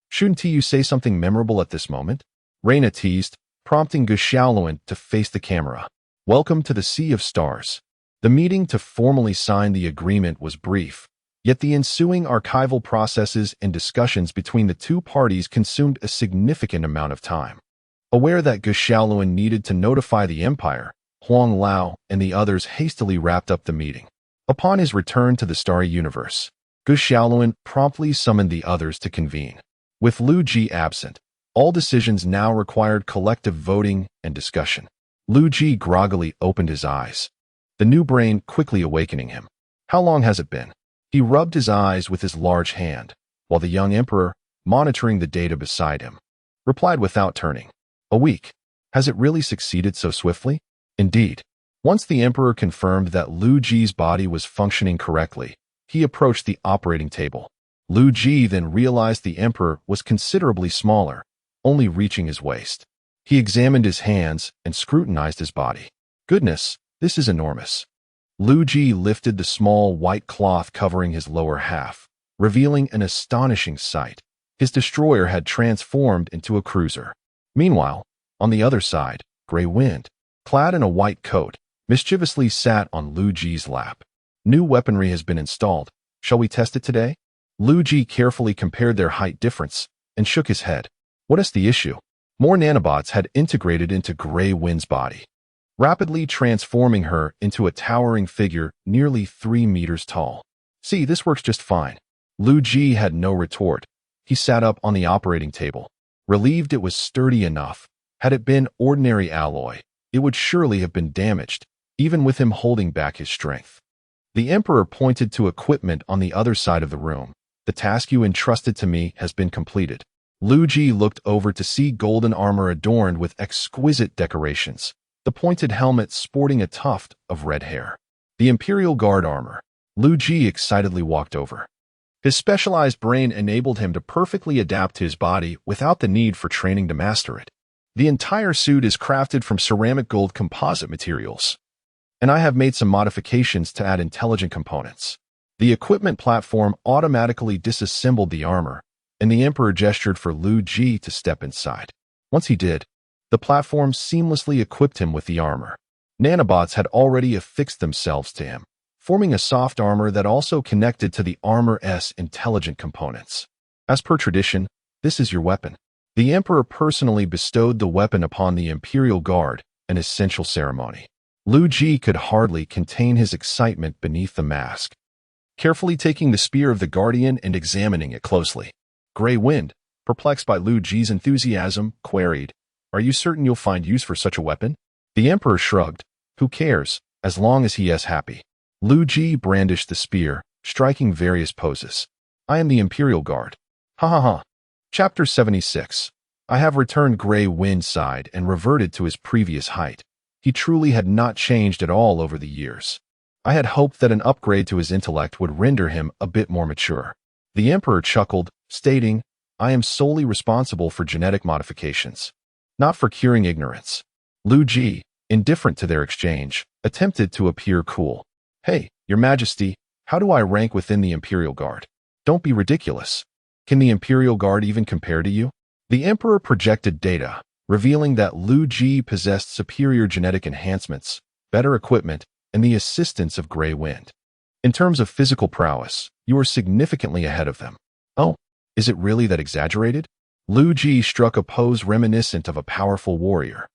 shouldn't you say something memorable at this moment? Reyna teased, prompting Gu Xiaoluan to face the camera. Welcome to the Sea of Stars. The meeting to formally sign the agreement was brief, yet the ensuing archival processes and discussions between the two parties consumed a significant amount of time. Aware that Gu Xiaoluan needed to notify the Empire, Huang Lao and the others hastily wrapped up the meeting. Upon his return to the Starry Universe, Gu Xiaoluan promptly summoned the others to convene. With Liu Ji absent, all decisions now required collective voting and discussion. Liu Ji groggily opened his eyes, the new brain quickly awakening him. How long has it been? He rubbed his eyes with his large hand, while the young emperor, monitoring the data beside him, replied without turning. A week. Has it really succeeded so swiftly? Indeed. Once the emperor confirmed that Liu Ji's body was functioning correctly, he approached the operating table. Liu Ji then realized the emperor was considerably smaller, only reaching his waist. He examined his hands and scrutinized his body. Goodness, this is enormous. Liu Ji lifted the small white cloth covering his lower half, revealing an astonishing sight. His destroyer had transformed into a cruiser. Meanwhile, on the other side, Grey Wind, clad in a white coat, mischievously sat on Liu Ji's lap. New weaponry has been installed. Shall we test it today? Liu Ji carefully compared their height difference and shook his head. What is the issue? More nanobots had integrated into Grey Wind's body, rapidly transforming her into a towering figure nearly 3 meters tall. See, this works just fine. Liu Ji had no retort. He sat up on the operating table, relieved it was sturdy enough. Had it been ordinary alloy, it would surely have been damaged, even with him holding back his strength. The emperor pointed to equipment on the other side of the room, The task you entrusted to me has been completed. Liu Ji looked over to see golden armor adorned with exquisite decorations, the pointed helmet sporting a tuft of red hair. The Imperial Guard armor. Liu Ji excitedly walked over. His specialized brain enabled him to perfectly adapt to his body without the need for training to master it. The entire suit is crafted from ceramic gold composite materials, and I have made some modifications to add intelligent components. The equipment platform automatically disassembled the armor, and the Emperor gestured for Liu Ji to step inside. Once he did, the platform seamlessly equipped him with the armor. Nanobots had already affixed themselves to him, forming a soft armor that also connected to the armor's intelligent components. As per tradition, this is your weapon. The Emperor personally bestowed the weapon upon the Imperial Guard, an essential ceremony. Liu Ji could hardly contain his excitement beneath the mask. Carefully taking the spear of the Guardian and examining it closely, Grey Wind, perplexed by Liu Ji's enthusiasm, queried, "Are you certain you'll find use for such a weapon?" The Emperor shrugged. "Who cares, as long as he is happy." Liu Ji brandished the spear, striking various poses. "I am the Imperial Guard." Ha ha ha. Chapter 76. I have returned. Grey Wind sighed and reverted to his previous height. He truly had not changed at all over the years. I had hoped that an upgrade to his intellect would render him a bit more mature. The Emperor chuckled, stating, "I am solely responsible for genetic modifications, not for curing ignorance." Liu Ji, indifferent to their exchange, attempted to appear cool. "Hey, Your Majesty, how do I rank within the Imperial Guard? Don't be ridiculous. Can the Imperial Guard even compare to you?" The Emperor projected data, revealing that Liu Ji possessed superior genetic enhancements, better equipment, and the assistance of Grey Wind. In terms of physical prowess, you are significantly ahead of them. Oh, is it really that exaggerated? Liu Ji struck a pose reminiscent of a powerful warrior,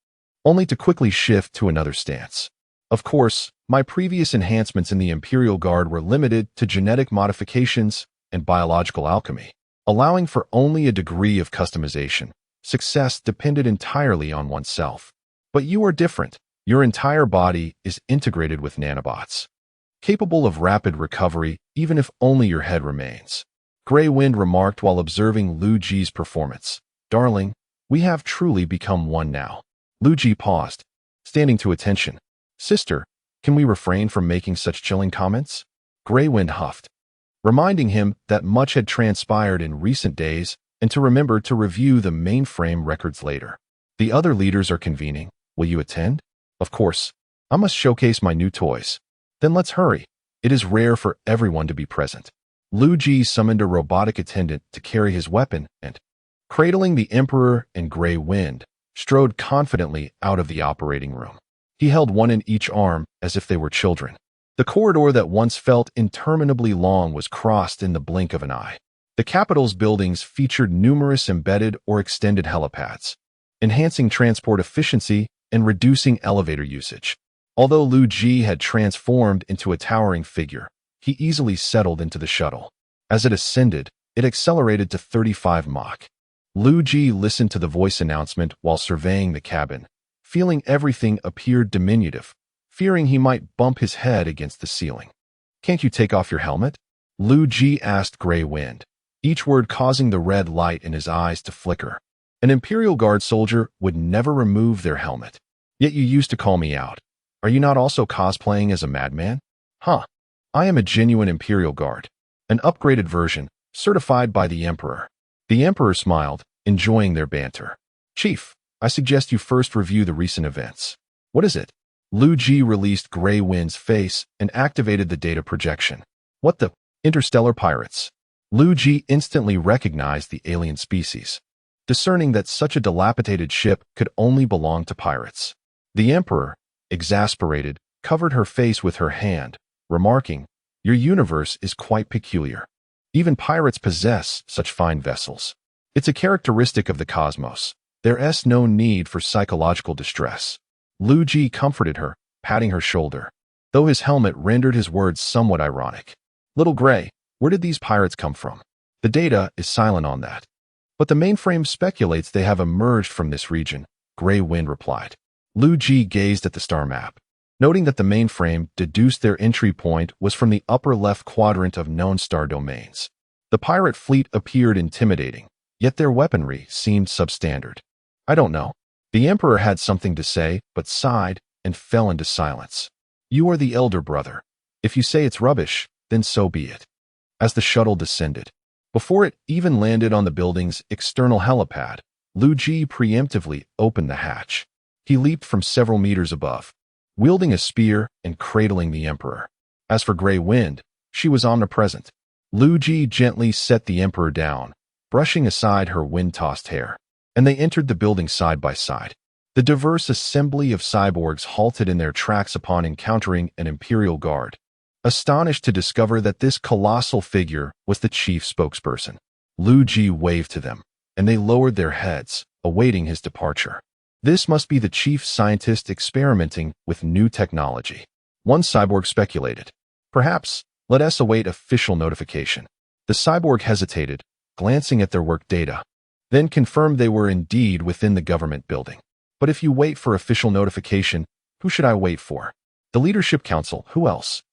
only to quickly shift to another stance. Of course, my previous enhancements in the Imperial Guard were limited to genetic modifications and biological alchemy, allowing for only a degree of customization. Success depended entirely on oneself. But you are different. Your entire body is integrated with nanobots, capable of rapid recovery even if only your head remains. Grey Wind remarked while observing Liu Ji's performance. "Darling, we have truly become one now." Liu Ji paused, standing to attention. "Sister, can we refrain from making such chilling comments?" Grey Wind huffed, reminding him that much had transpired in recent days and to remember to review the mainframe records later. "The other leaders are convening. Will you attend?" "Of course. I must showcase my new toys." "Then let's hurry. It is rare for everyone to be present." Liu Ji summoned a robotic attendant to carry his weapon and, cradling the Emperor and Grey Wind, strode confidently out of the operating room. He held one in each arm as if they were children. The corridor that once felt interminably long was crossed in the blink of an eye. The capital's buildings featured numerous embedded or extended helipads, enhancing transport efficiency and reducing elevator usage. Although Liu Ji had transformed into a towering figure, he easily settled into the shuttle. As it ascended, it accelerated to 35 Mach. Liu Ji listened to the voice announcement while surveying the cabin, feeling everything appeared diminutive, fearing he might bump his head against the ceiling. "Can't you take off your helmet?" Liu Ji asked Grey Wind, each word causing the red light in his eyes to flicker. An Imperial Guard soldier would never remove their helmet. "Yet you used to call me out. Are you not also cosplaying as a madman?" "Huh. I am a genuine Imperial Guard, an upgraded version, certified by the Emperor." The Emperor smiled, enjoying their banter. "Chief, I suggest you first review the recent events." "What is it?" Liu Ji released Grey Wind's face and activated the data projection. "What the? Interstellar pirates." Liu Ji instantly recognized the alien species, discerning that such a dilapidated ship could only belong to pirates. The Emperor, exasperated, covered her face with her hand, remarking, "Your universe is quite peculiar. Even pirates possess such fine vessels. It's a characteristic of the cosmos. There's no need for psychological distress." Liu Ji comforted her, patting her shoulder, though his helmet rendered his words somewhat ironic. "Little Grey, where did these pirates come from?" "The data is silent on that, but the mainframe speculates they have emerged from this region," Grey Wind replied. Liu Ji gazed at the star map, noting that the mainframe deduced their entry point was from the upper left quadrant of known star domains. The pirate fleet appeared intimidating, yet their weaponry seemed substandard. I don't know. The Emperor had something to say, but sighed and fell into silence. You are the elder brother. If you say it's rubbish, then so be it. As the shuttle descended, before it even landed on the building's external helipad, Liu Ji preemptively opened the hatch. He leaped from several meters above, wielding a spear and cradling the Emperor. As for Grey Wind, she was omnipresent. Liu Ji gently set the Emperor down, brushing aside her wind-tossed hair, and they entered the building side by side. The diverse assembly of cyborgs halted in their tracks upon encountering an Imperial guard, astonished to discover that this colossal figure was the chief spokesperson. Liu Ji waved to them, and they lowered their heads, awaiting his departure. This must be the chief scientist experimenting with new technology. One cyborg speculated. Perhaps, let us await official notification. The cyborg hesitated, glancing at their work data, then confirmed they were indeed within the government building. But if you wait for official notification, who should I wait for? The Leadership Council, who else?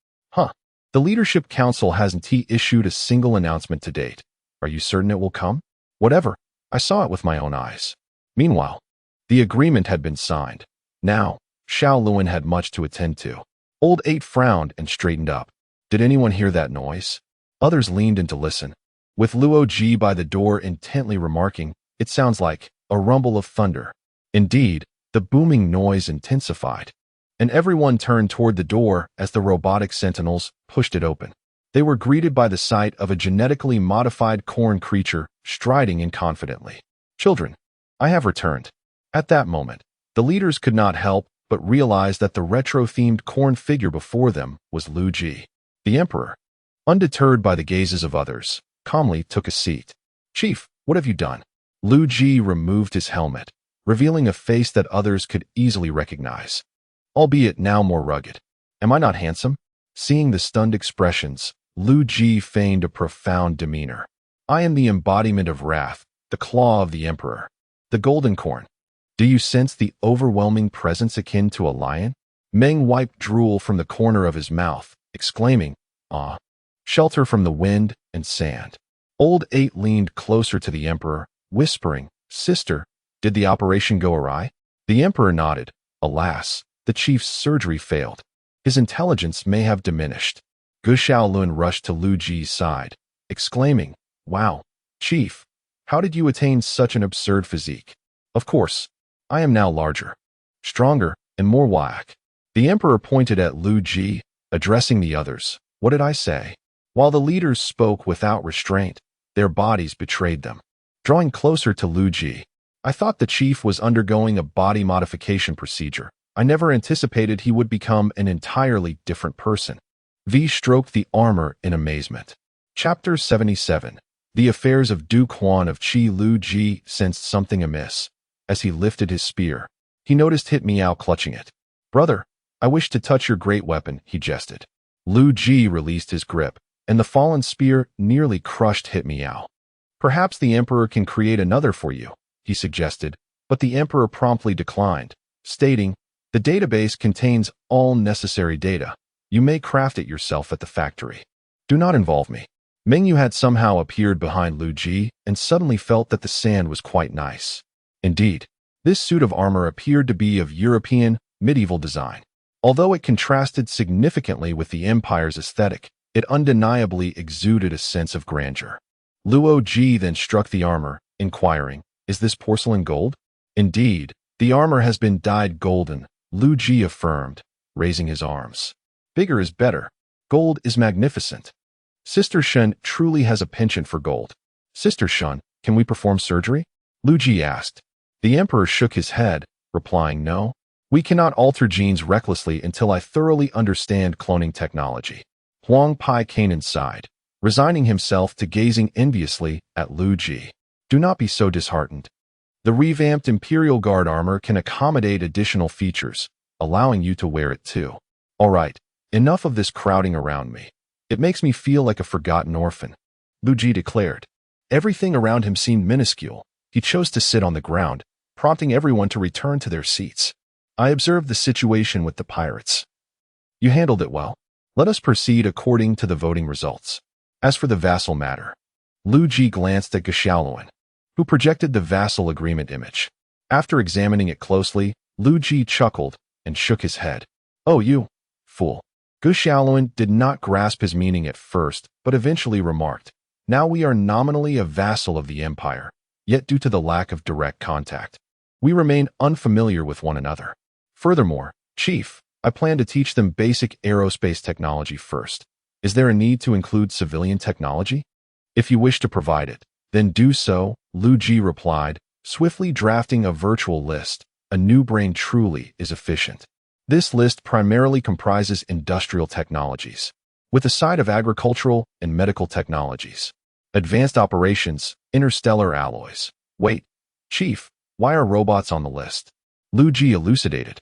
The Leadership Council hasn't issued a single announcement to date. Are you certain it will come? Whatever, I saw it with my own eyes. Meanwhile, the agreement had been signed. Now, Shaolin had much to attend to. Old 8 frowned and straightened up. Did anyone hear that noise? Others leaned in to listen, with Liu Ji by the door intently remarking, it sounds like a rumble of thunder. Indeed, the booming noise intensified, and everyone turned toward the door as the robotic sentinels pushed it open. They were greeted by the sight of a genetically modified corn creature striding in confidently. Children, I have returned. At that moment, the leaders could not help but realize that the retro-themed corn figure before them was Liu Ji. The Emperor, undeterred by the gazes of others, calmly took a seat. Chief, what have you done? Liu Ji removed his helmet, revealing a face that others could easily recognize, albeit now more rugged. Am I not handsome? Seeing the stunned expressions, Liu Ji feigned a profound demeanor. I am the embodiment of wrath, the claw of the Emperor, the golden corn. Do you sense the overwhelming presence akin to a lion? Meng wiped drool from the corner of his mouth, exclaiming, "Ah, shelter from the wind and sand." Old 8 leaned closer to the Emperor, whispering, "Sister, did the operation go awry?" The Emperor nodded. Alas, the chief's surgery failed. His intelligence may have diminished. Gu Shaolun rushed to Liu Ji's side, exclaiming, "Wow, Chief, how did you attain such an absurd physique?" "Of course, I am now larger, stronger, and more whack." The Emperor pointed at Liu Ji, addressing the others. What did I say? While the leaders spoke without restraint, their bodies betrayed them. Drawing closer to Liu Ji, I thought the chief was undergoing a body modification procedure. I never anticipated he would become an entirely different person. V stroked the armor in amazement. Chapter 77. The affairs of Duke Huan of Qi. Liu Ji sensed something amiss. As he lifted his spear, he noticed Hit Meow clutching it. "Brother, I wish to touch your great weapon," he jested. Liu Ji released his grip, and the fallen spear nearly crushed Hit Meow. "Perhaps the Emperor can create another for you," he suggested, but the Emperor promptly declined, stating, "The database contains all necessary data. You may craft it yourself at the factory. Do not involve me." Mengyu had somehow appeared behind Liu Ji and suddenly felt that the sand was quite nice. Indeed, this suit of armor appeared to be of European, medieval design. Although it contrasted significantly with the Empire's aesthetic, it undeniably exuded a sense of grandeur. Liu Ji then struck the armor, inquiring, "Is this porcelain gold?" "Indeed, the armor has been dyed golden," Liu Ji affirmed, raising his arms. "Bigger is better. Gold is magnificent. Sister Shun truly has a penchant for gold." "Sister Shun, can we perform surgery?" Liu Ji asked. The Emperor shook his head, replying, "No. We cannot alter genes recklessly until I thoroughly understand cloning technology." Huang Pai Kanan sighed, resigning himself to gazing enviously at Liu Ji. "Do not be so disheartened. The revamped Imperial Guard armor can accommodate additional features, allowing you to wear it too." "All right, enough of this crowding around me. It makes me feel like a forgotten orphan," Liu Ji declared. Everything around him seemed minuscule. He chose to sit on the ground, prompting everyone to return to their seats. "I observed the situation with the pirates. You handled it well. Let us proceed according to the voting results. As for the vassal matter, Liu Ji glanced at Xiaoluan, who projected the vassal agreement image. After examining it closely, Liu Ji chuckled and shook his head. "Oh, you fool." Xiaoluan did not grasp his meaning at first, but eventually remarked, "Now we are nominally a vassal of the Empire, yet due to the lack of direct contact, we remain unfamiliar with one another. Furthermore, Chief, I plan to teach them basic aerospace technology first. Is there a need to include civilian technology? If you wish to provide it, then do so," Liu Ji replied, swiftly drafting a virtual list. A new brain truly is efficient. This list primarily comprises industrial technologies, with a side of agricultural and medical technologies, advanced operations, interstellar alloys. Wait, Chief, why are robots on the list? Liu Ji elucidated.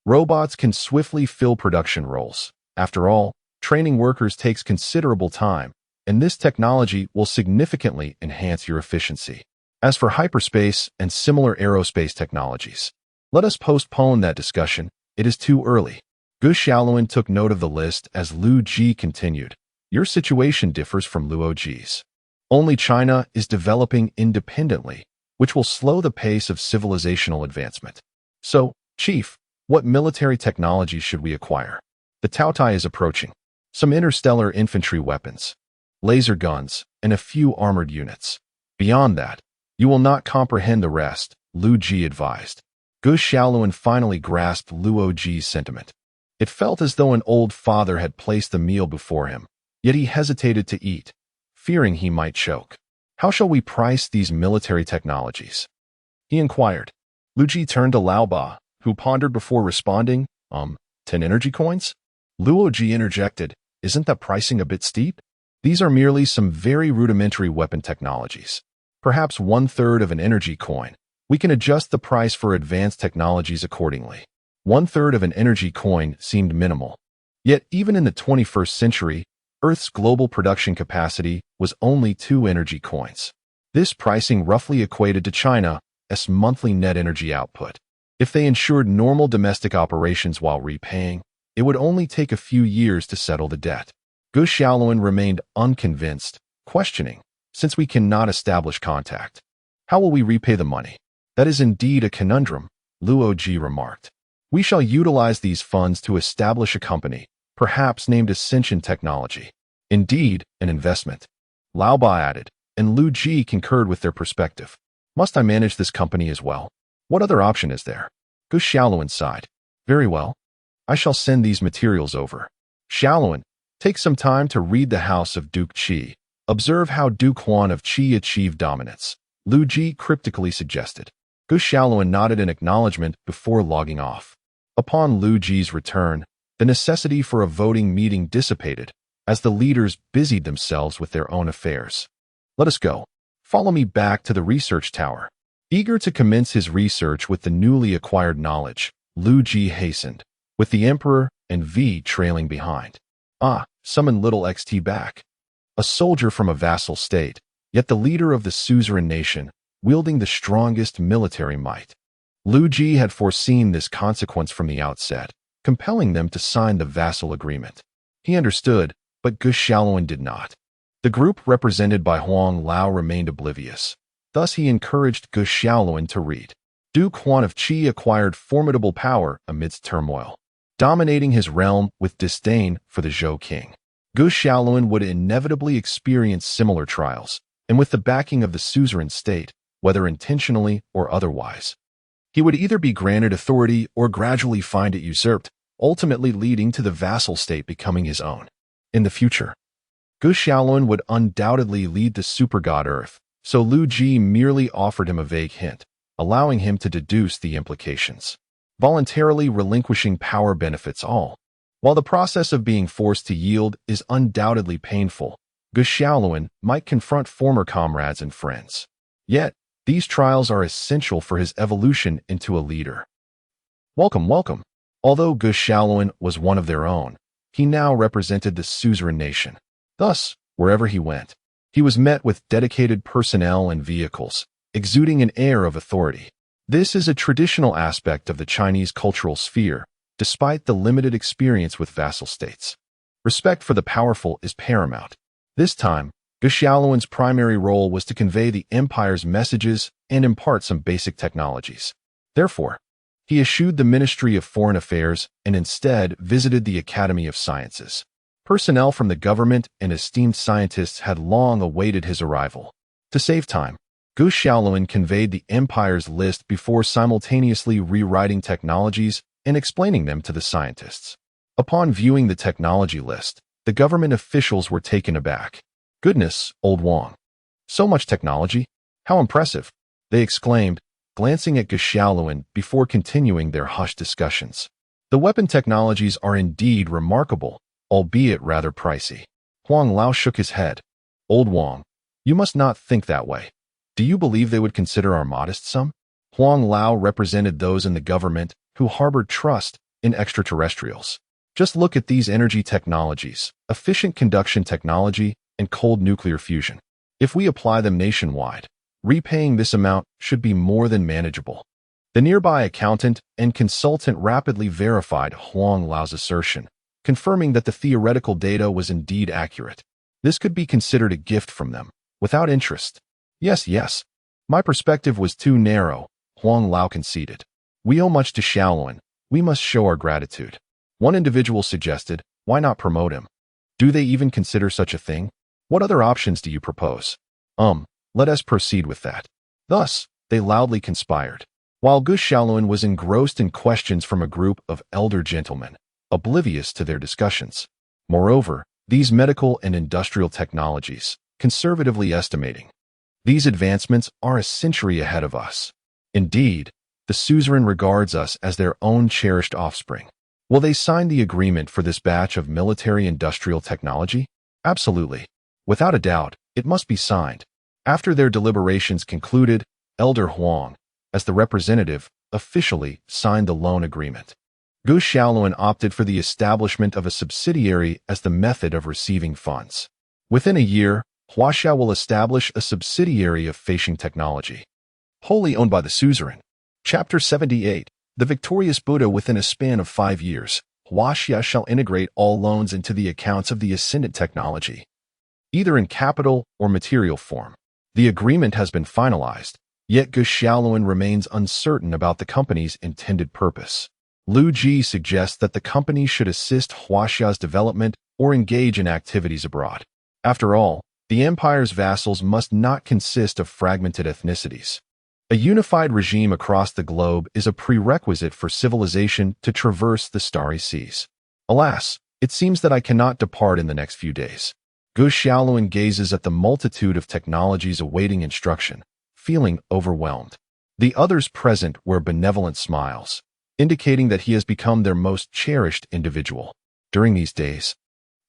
Robots can swiftly fill production roles. After all, training workers takes considerable time, and this technology will significantly enhance your efficiency. As for hyperspace and similar aerospace technologies, let us postpone that discussion. It is too early. Xiaoluan took note of the list as Liu Ji continued. Your situation differs from Liu Ji's. Only China is developing independently, which will slow the pace of civilizational advancement. So, Chief, what military technologies should we acquire? The Taotai is approaching. Some interstellar infantry weapons, laser guns, and a few armored units. Beyond that, you will not comprehend the rest, Liu Ji advised. Xiaoluan finally grasped Liu Ji's sentiment. It felt as though an old father had placed the meal before him, yet he hesitated to eat, fearing he might choke. How shall we price these military technologies? He inquired. Liu Ji turned to Lao Ba, who pondered before responding, 10 energy coins? Liu Ji interjected, isn't that pricing a bit steep? These are merely some very rudimentary weapon technologies. Perhaps 1/3 of an energy coin. We can adjust the price for advanced technologies accordingly. 1/3 of an energy coin seemed minimal. Yet even in the 21st century, Earth's global production capacity was only 2 energy coins. This pricing roughly equated to China's monthly net energy output. If they ensured normal domestic operations while repaying, it would only take a few years to settle the debt. Xiaoluan remained unconvinced, questioning, since we cannot establish contact, how will we repay the money? That is indeed a conundrum, Liu Ji remarked. We shall utilize these funds to establish a company, perhaps named Ascension Technology. Indeed, an investment. Lao Ba added, and Liu Ji concurred with their perspective. Must I manage this company as well? What other option is there? Xiaoluan sighed. Very well. I shall send these materials over. Xiaoluan, take some time to read the House of Duke Qi. Observe how Duke Huan of Qi achieved dominance, Liu Ji cryptically suggested. Xiaoluan nodded in acknowledgement before logging off. Upon Liu Ji's return, the necessity for a voting meeting dissipated as the leaders busied themselves with their own affairs. Let us go. Follow me back to the research tower. Eager to commence his research with the newly acquired knowledge, Liu Ji hastened, with the Emperor and V trailing behind. Summon little XT back. A soldier from a vassal state, yet the leader of the suzerain nation, wielding the strongest military might. Liu Ji had foreseen this consequence from the outset, compelling them to sign the vassal agreement. He understood, but Xiaoluan did not. The group represented by Huang Lao remained oblivious. Thus he encouraged Xiaoluan to read. Duke Huan of Qi acquired formidable power amidst turmoil, dominating his realm with disdain for the Zhou king. Xiaoluan would inevitably experience similar trials, and with the backing of the suzerain state, whether intentionally or otherwise, he would either be granted authority or gradually find it usurped, ultimately leading to the vassal state becoming his own. In the future, Xiaoluan would undoubtedly lead the super god Earth, so Liu Ji merely offered him a vague hint, allowing him to deduce the implications. Voluntarily relinquishing power benefits all. While the process of being forced to yield is undoubtedly painful, Xiaoluan might confront former comrades and friends. Yet, these trials are essential for his evolution into a leader. Welcome. Although Xiaoluan was one of their own, he now represented the suzerain nation. Thus, wherever he went, he was met with dedicated personnel and vehicles, exuding an air of authority. This is a traditional aspect of the Chinese cultural sphere, despite the limited experience with vassal states. Respect for the powerful is paramount. This time, Gu Xiaoluan's primary role was to convey the Empire's messages and impart some basic technologies. Therefore, he eschewed the Ministry of Foreign Affairs and instead visited the Academy of Sciences. Personnel from the government and esteemed scientists had long awaited his arrival. To save time, Gu Xiaoluan conveyed the Empire's list before simultaneously rewriting technologies and explaining them to the scientists. Upon viewing the technology list, the government officials were taken aback. "Goodness, old Wang. So much technology? How impressive!" they exclaimed, glancing at Gu Xiaoluan before continuing their hushed discussions. "The weapon technologies are indeed remarkable, albeit rather pricey." Huang Lao shook his head. "Old Wang, you must not think that way. Do you believe they would consider our modest sum?" Huang Lao represented those in the government who harbored trust in extraterrestrials. "Just look at these energy technologies, efficient conduction technology, and cold nuclear fusion. If we apply them nationwide, repaying this amount should be more than manageable." The nearby accountant and consultant rapidly verified Huang Lao's assertion, confirming that the theoretical data was indeed accurate. This could be considered a gift from them, without interest. Yes. My perspective was too narrow," Huang Lao conceded. "We owe much to Xiaoluan. We must show our gratitude." One individual suggested, "Why not promote him? Do they even consider such a thing? What other options do you propose?" Let us proceed with that." Thus, they loudly conspired. While Gu Xiaoluan was engrossed in questions from a group of elder gentlemen, oblivious to their discussions. Moreover, these medical and industrial technologies, conservatively estimating, these advancements are a century ahead of us. Indeed, the suzerain regards us as their own cherished offspring. Will they sign the agreement for this batch of military-industrial technology? Absolutely. Without a doubt, it must be signed. After their deliberations concluded, Elder Huang, as the representative, officially signed the loan agreement. Gu Xiaoluan opted for the establishment of a subsidiary as the method of receiving funds. Within a year, Huaxia will establish a subsidiary of Feishing Technology, wholly owned by the suzerain. Chapter 78. The Victorious Buddha. Within a span of 5 years, Huaxia shall integrate all loans into the accounts of the Ascendant Technology, either in capital or material form. The agreement has been finalized, yet Gu Xiaoluan remains uncertain about the company's intended purpose. Liu Ji suggests that the company should assist Huaxia's development or engage in activities abroad. After all, the Empire's vassals must not consist of fragmented ethnicities. A unified regime across the globe is a prerequisite for civilization to traverse the starry seas. Alas, it seems that I cannot depart in the next few days. Gu Xiaoluan gazes at the multitude of technologies awaiting instruction, feeling overwhelmed. The others present wear benevolent smiles, indicating that he has become their most cherished individual. During these days,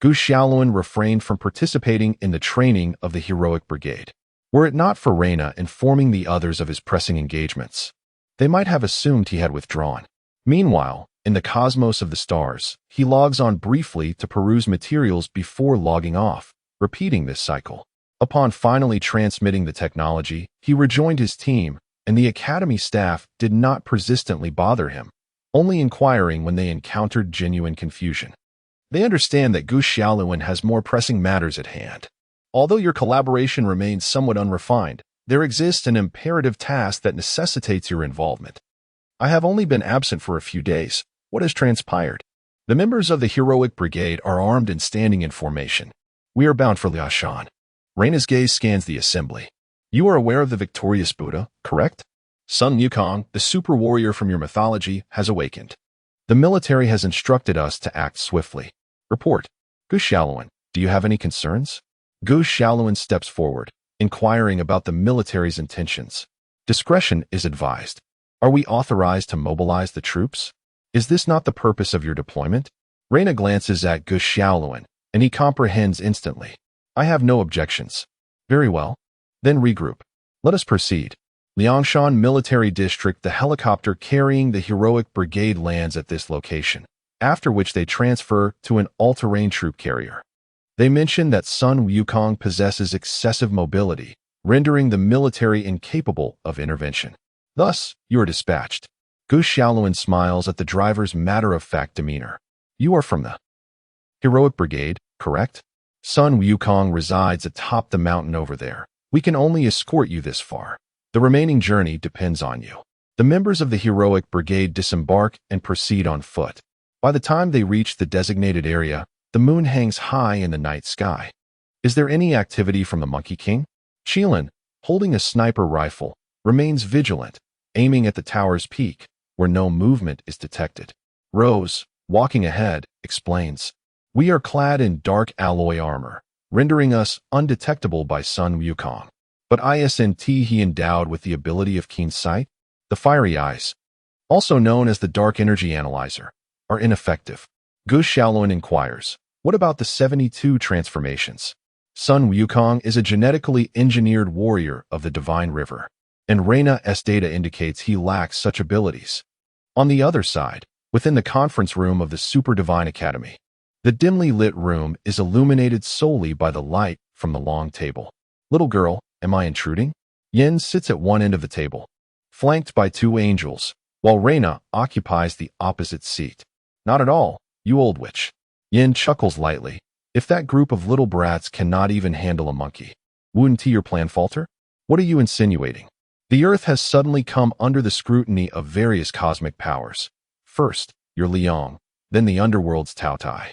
Gu Xiaoluan refrained from participating in the training of the heroic brigade. Were it not for Reina informing the others of his pressing engagements, they might have assumed he had withdrawn. Meanwhile, in the cosmos of the stars, he logs on briefly to peruse materials before logging off, repeating this cycle. Upon finally transmitting the technology, he rejoined his team, and the Academy staff did not persistently bother him, only inquiring when they encountered genuine confusion. They understand that Gu Xiaoluan has more pressing matters at hand. Although your collaboration remains somewhat unrefined, there exists an imperative task that necessitates your involvement. I have only been absent for a few days. What has transpired? The members of the heroic brigade are armed and standing in formation. We are bound for Liashan. Reina's gaze scans the assembly. You are aware of the victorious Buddha, correct? Sun Yukong, the super warrior from your mythology, has awakened. The military has instructed us to act swiftly. Report. Gu Xiaoluan, do you have any concerns? Gu Xiaoluan steps forward, inquiring about the military's intentions. Discretion is advised. Are we authorized to mobilize the troops? Is this not the purpose of your deployment? Reina glances at Gu Xiaoluan, and he comprehends instantly. I have no objections. Very well. Then regroup. Let us proceed. Liangshan Military District. The helicopter carrying the heroic brigade lands at this location, after which they transfer to an all-terrain troop carrier. They mention that Sun Wukong possesses excessive mobility, rendering the military incapable of intervention. Thus, you are dispatched. Gu Xiaoluan smiles at the driver's matter-of-fact demeanor. You are from the heroic brigade, correct? Sun Wukong resides atop the mountain over there. We can only escort you this far. The remaining journey depends on you. The members of the heroic brigade disembark and proceed on foot. By the time they reach the designated area, the moon hangs high in the night sky. Is there any activity from the Monkey King? Qilin, holding a sniper rifle, remains vigilant, aiming at the tower's peak, where no movement is detected. Rose, walking ahead, explains, "We are clad in dark alloy armor, rendering us undetectable by Sun Wukong. But isn't he endowed with the ability of keen sight? The fiery eyes, also known as the dark energy analyzer, are ineffective." Gu Xiaolun inquires, "What about the 72 transformations?" Sun Wukong is a genetically engineered warrior of the Divine River, and Reina's data indicates he lacks such abilities. On the other side, within the conference room of the Super Divine Academy, the dimly lit room is illuminated solely by the light from the long table. "Little girl, am I intruding?" Yin sits at one end of the table, flanked by two angels, while Reina occupies the opposite seat. "Not at all, you old witch." Yin chuckles lightly. "If that group of little brats cannot even handle a monkey, wouldn't your plan falter? What are you insinuating?" The Earth has suddenly come under the scrutiny of various cosmic powers. First, your Liang, then the underworld's Tao Tai,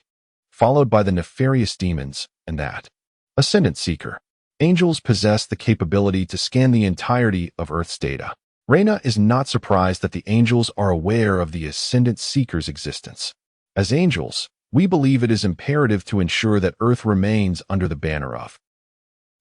followed by the nefarious demons, and that Ascendant Seeker. Angels possess the capability to scan the entirety of Earth's data. Reina is not surprised that the angels are aware of the Ascendant Seekers' existence. As angels, we believe it is imperative to ensure that Earth remains under the banner of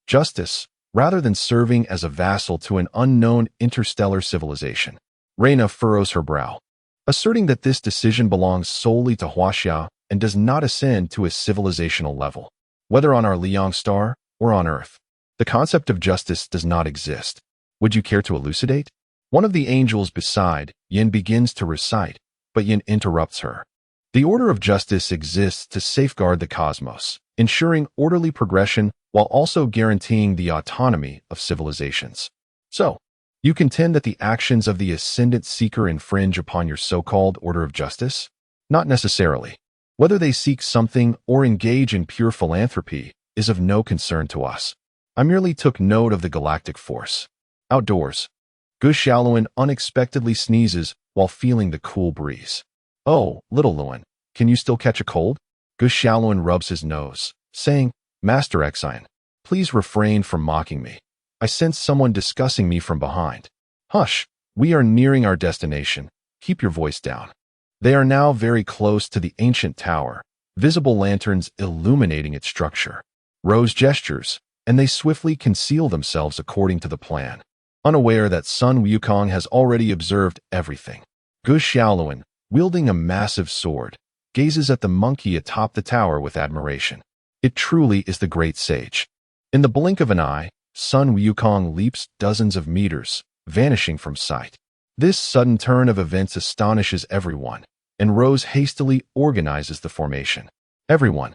justice, rather than serving as a vassal to an unknown interstellar civilization. Reina furrows her brow, asserting that this decision belongs solely to Huaxia and does not ascend to a civilizational level. Whether on our Liang star or on Earth, the concept of justice does not exist. Would you care to elucidate? One of the angels beside Yin begins to recite, but Yin interrupts her. The order of justice exists to safeguard the cosmos, ensuring orderly progression while also guaranteeing the autonomy of civilizations. So, you contend that the actions of the Ascendant Seeker infringe upon your so-called order of justice? Not necessarily. Whether they seek something or engage in pure philanthropy is of no concern to us. I merely took note of the galactic force. Outdoors, Gu Xiaolun unexpectedly sneezes while feeling the cool breeze. "Oh, little Luan, can you still catch a cold?" Gu Xiaolun rubs his nose, saying, "Master Exine, please refrain from mocking me. I sense someone discussing me from behind." "Hush, we are nearing our destination. Keep your voice down." They are now very close to the ancient tower, visible lanterns illuminating its structure. Rose gestures, and they swiftly conceal themselves according to the plan, unaware that Sun Wukong has already observed everything. Gu Xiaolun, wielding a massive sword, gazes at the monkey atop the tower with admiration. It truly is the great sage. In the blink of an eye, Sun Wukong leaps dozens of meters, vanishing from sight. This sudden turn of events astonishes everyone, and Rose hastily organizes the formation. "Everyone,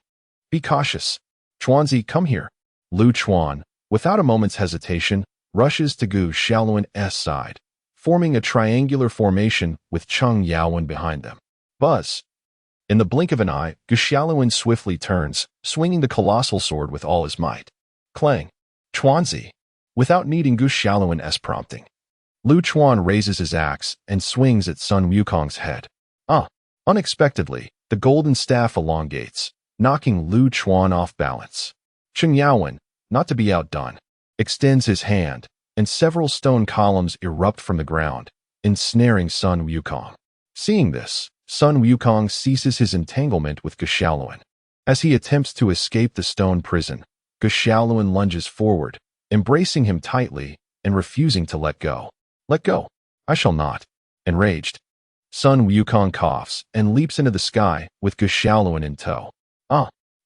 be cautious. Chuanzi, come here." Lu Chuan, without a moment's hesitation, rushes to Gu Xiaolun's side, forming a triangular formation with Cheng Yaowen behind them. Buzz! In the blink of an eye, Gu Xiaolun swiftly turns, swinging the colossal sword with all his might. Clang! Chuanzi! Without needing Gu Xiaolun's prompting, Lu Chuan raises his axe and swings at Sun Wukong's head. Unexpectedly, the golden staff elongates, knocking Lu Chuan off balance. Cheng Yaowen, not to be outdone, extends his hand, and several stone columns erupt from the ground, ensnaring Sun Wukong. Seeing this, Sun Wukong ceases his entanglement with Gu Xiaolun. As he attempts to escape the stone prison, Gu Xiaolun lunges forward, embracing him tightly and refusing to let go. "Let go. I shall not." Enraged, Sun Wukong coughs and leaps into the sky with Gu Xiaolun in tow.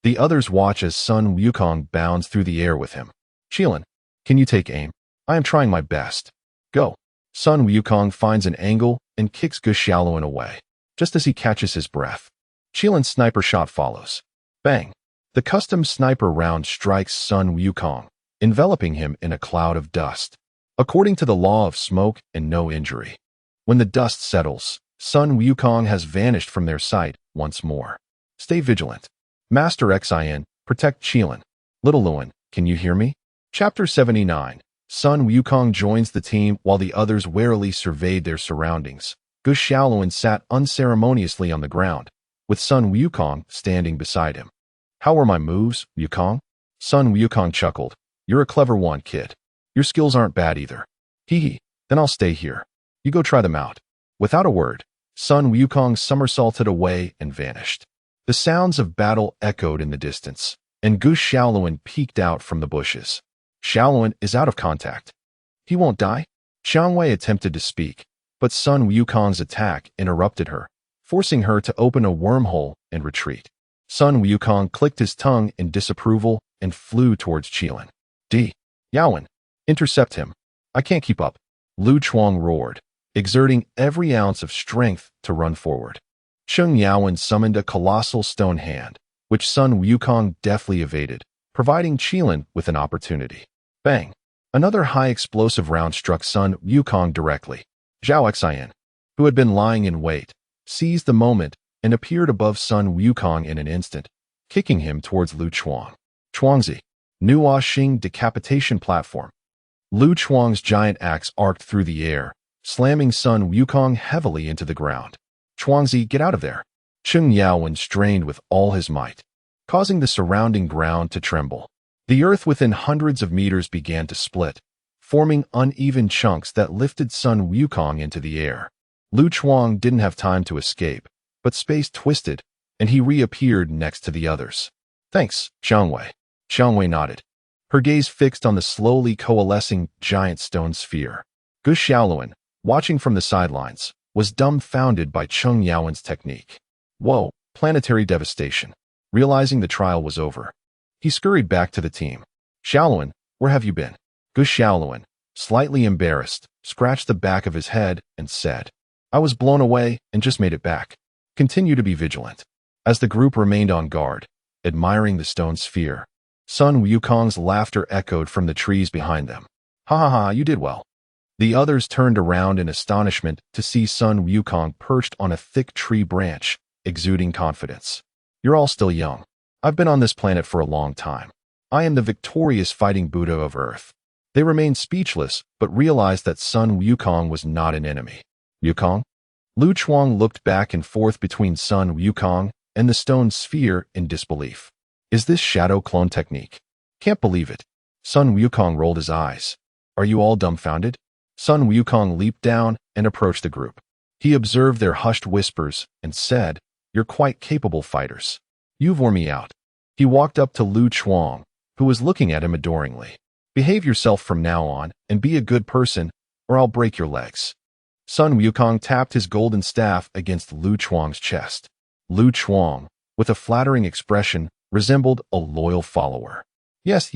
The others watch as Sun Wukong bounds through the air with him. "Qilin, can you take aim? I am trying my best." "Go." Sun Wukong finds an angle and kicks Gu Xiaolun away, just as he catches his breath. Qilin's sniper shot follows. Bang! The custom sniper round strikes Sun Wukong, enveloping him in a cloud of dust. According to the law of smoke and no injury, when the dust settles, Sun Wukong has vanished from their sight once more. Stay vigilant. Master Xin, Protect Qilin. Little Luan, can you hear me? Chapter 79. Sun Wukong joins the team while the others warily surveyed their surroundings. Gu Xiaoluan sat unceremoniously on the ground, with Sun Wukong standing beside him. How were my moves, Wukong? Sun Wukong chuckled. You're a clever one, kid. Your skills aren't bad either. Hee hee, then I'll stay here. You go try them out. Without a word, Sun Wukong somersaulted away and vanished. The sounds of battle echoed in the distance, and Gu Xiaoluan peeked out from the bushes. Xiaoluan is out of contact. He won't die? Xiangwei attempted to speak, but Sun Wukong's attack interrupted her, forcing her to open a wormhole and retreat. Sun Wukong clicked his tongue in disapproval and flew towards Qilin. Yaowen, intercept him. I can't keep up. Lu Chuang roared, exerting every ounce of strength to run forward. Cheng Yaowen summoned a colossal stone hand, which Sun Wukong deftly evaded, providing Qilin with an opportunity. Bang! Another high-explosive round struck Sun Wukong directly. Zhao Xian, who had been lying in wait, seized the moment and appeared above Sun Wukong in an instant, kicking him towards Lu Chuang. Chuangzi, Nuo Xing decapitation platform. Lu Chuang's giant axe arced through the air, slamming Sun Wukong heavily into the ground. Chuangzi, get out of there. Cheng Yaowen strained with all his might, causing the surrounding ground to tremble. The earth within hundreds of meters began to split, forming uneven chunks that lifted Sun Wukong into the air. Lu Chuang didn't have time to escape, but space twisted, and he reappeared next to the others. Thanks, Xiangwei. Xiangwei nodded, her gaze fixed on the slowly coalescing giant stone sphere. Gu Xiaoluan, watching from the sidelines, was dumbfounded by Cheng Yaowen's technique. Whoa, planetary devastation. Realizing the trial was over, he scurried back to the team. Xiaoluan, where have you been? Gu Xiaoluan, slightly embarrassed, scratched the back of his head and said, I was blown away and just made it back. Continue to be vigilant. As the group remained on guard, admiring the stone sphere, Sun Wukong's laughter echoed from the trees behind them. Ha ha ha, you did well. The others turned around in astonishment to see Sun Wukong perched on a thick tree branch, exuding confidence. You're all still young. I've been on this planet for a long time. I am the victorious fighting Buddha of Earth. They remained speechless, but realized that Sun Wukong was not an enemy. Wukong? Lu Chuang looked back and forth between Sun Wukong and the stone sphere in disbelief. Is this shadow clone technique? Can't believe it. Sun Wukong rolled his eyes. Are you all dumbfounded? Sun Wukong leaped down and approached the group. He observed their hushed whispers and said, You're quite capable fighters. You've worn me out. He walked up to Lu Chuang, who was looking at him adoringly. Behave yourself from now on and be a good person, or I'll break your legs. Sun Wukong tapped his golden staff against Lu Chuang's chest. Lu Chuang, with a flattering expression, resembled a loyal follower. Yes.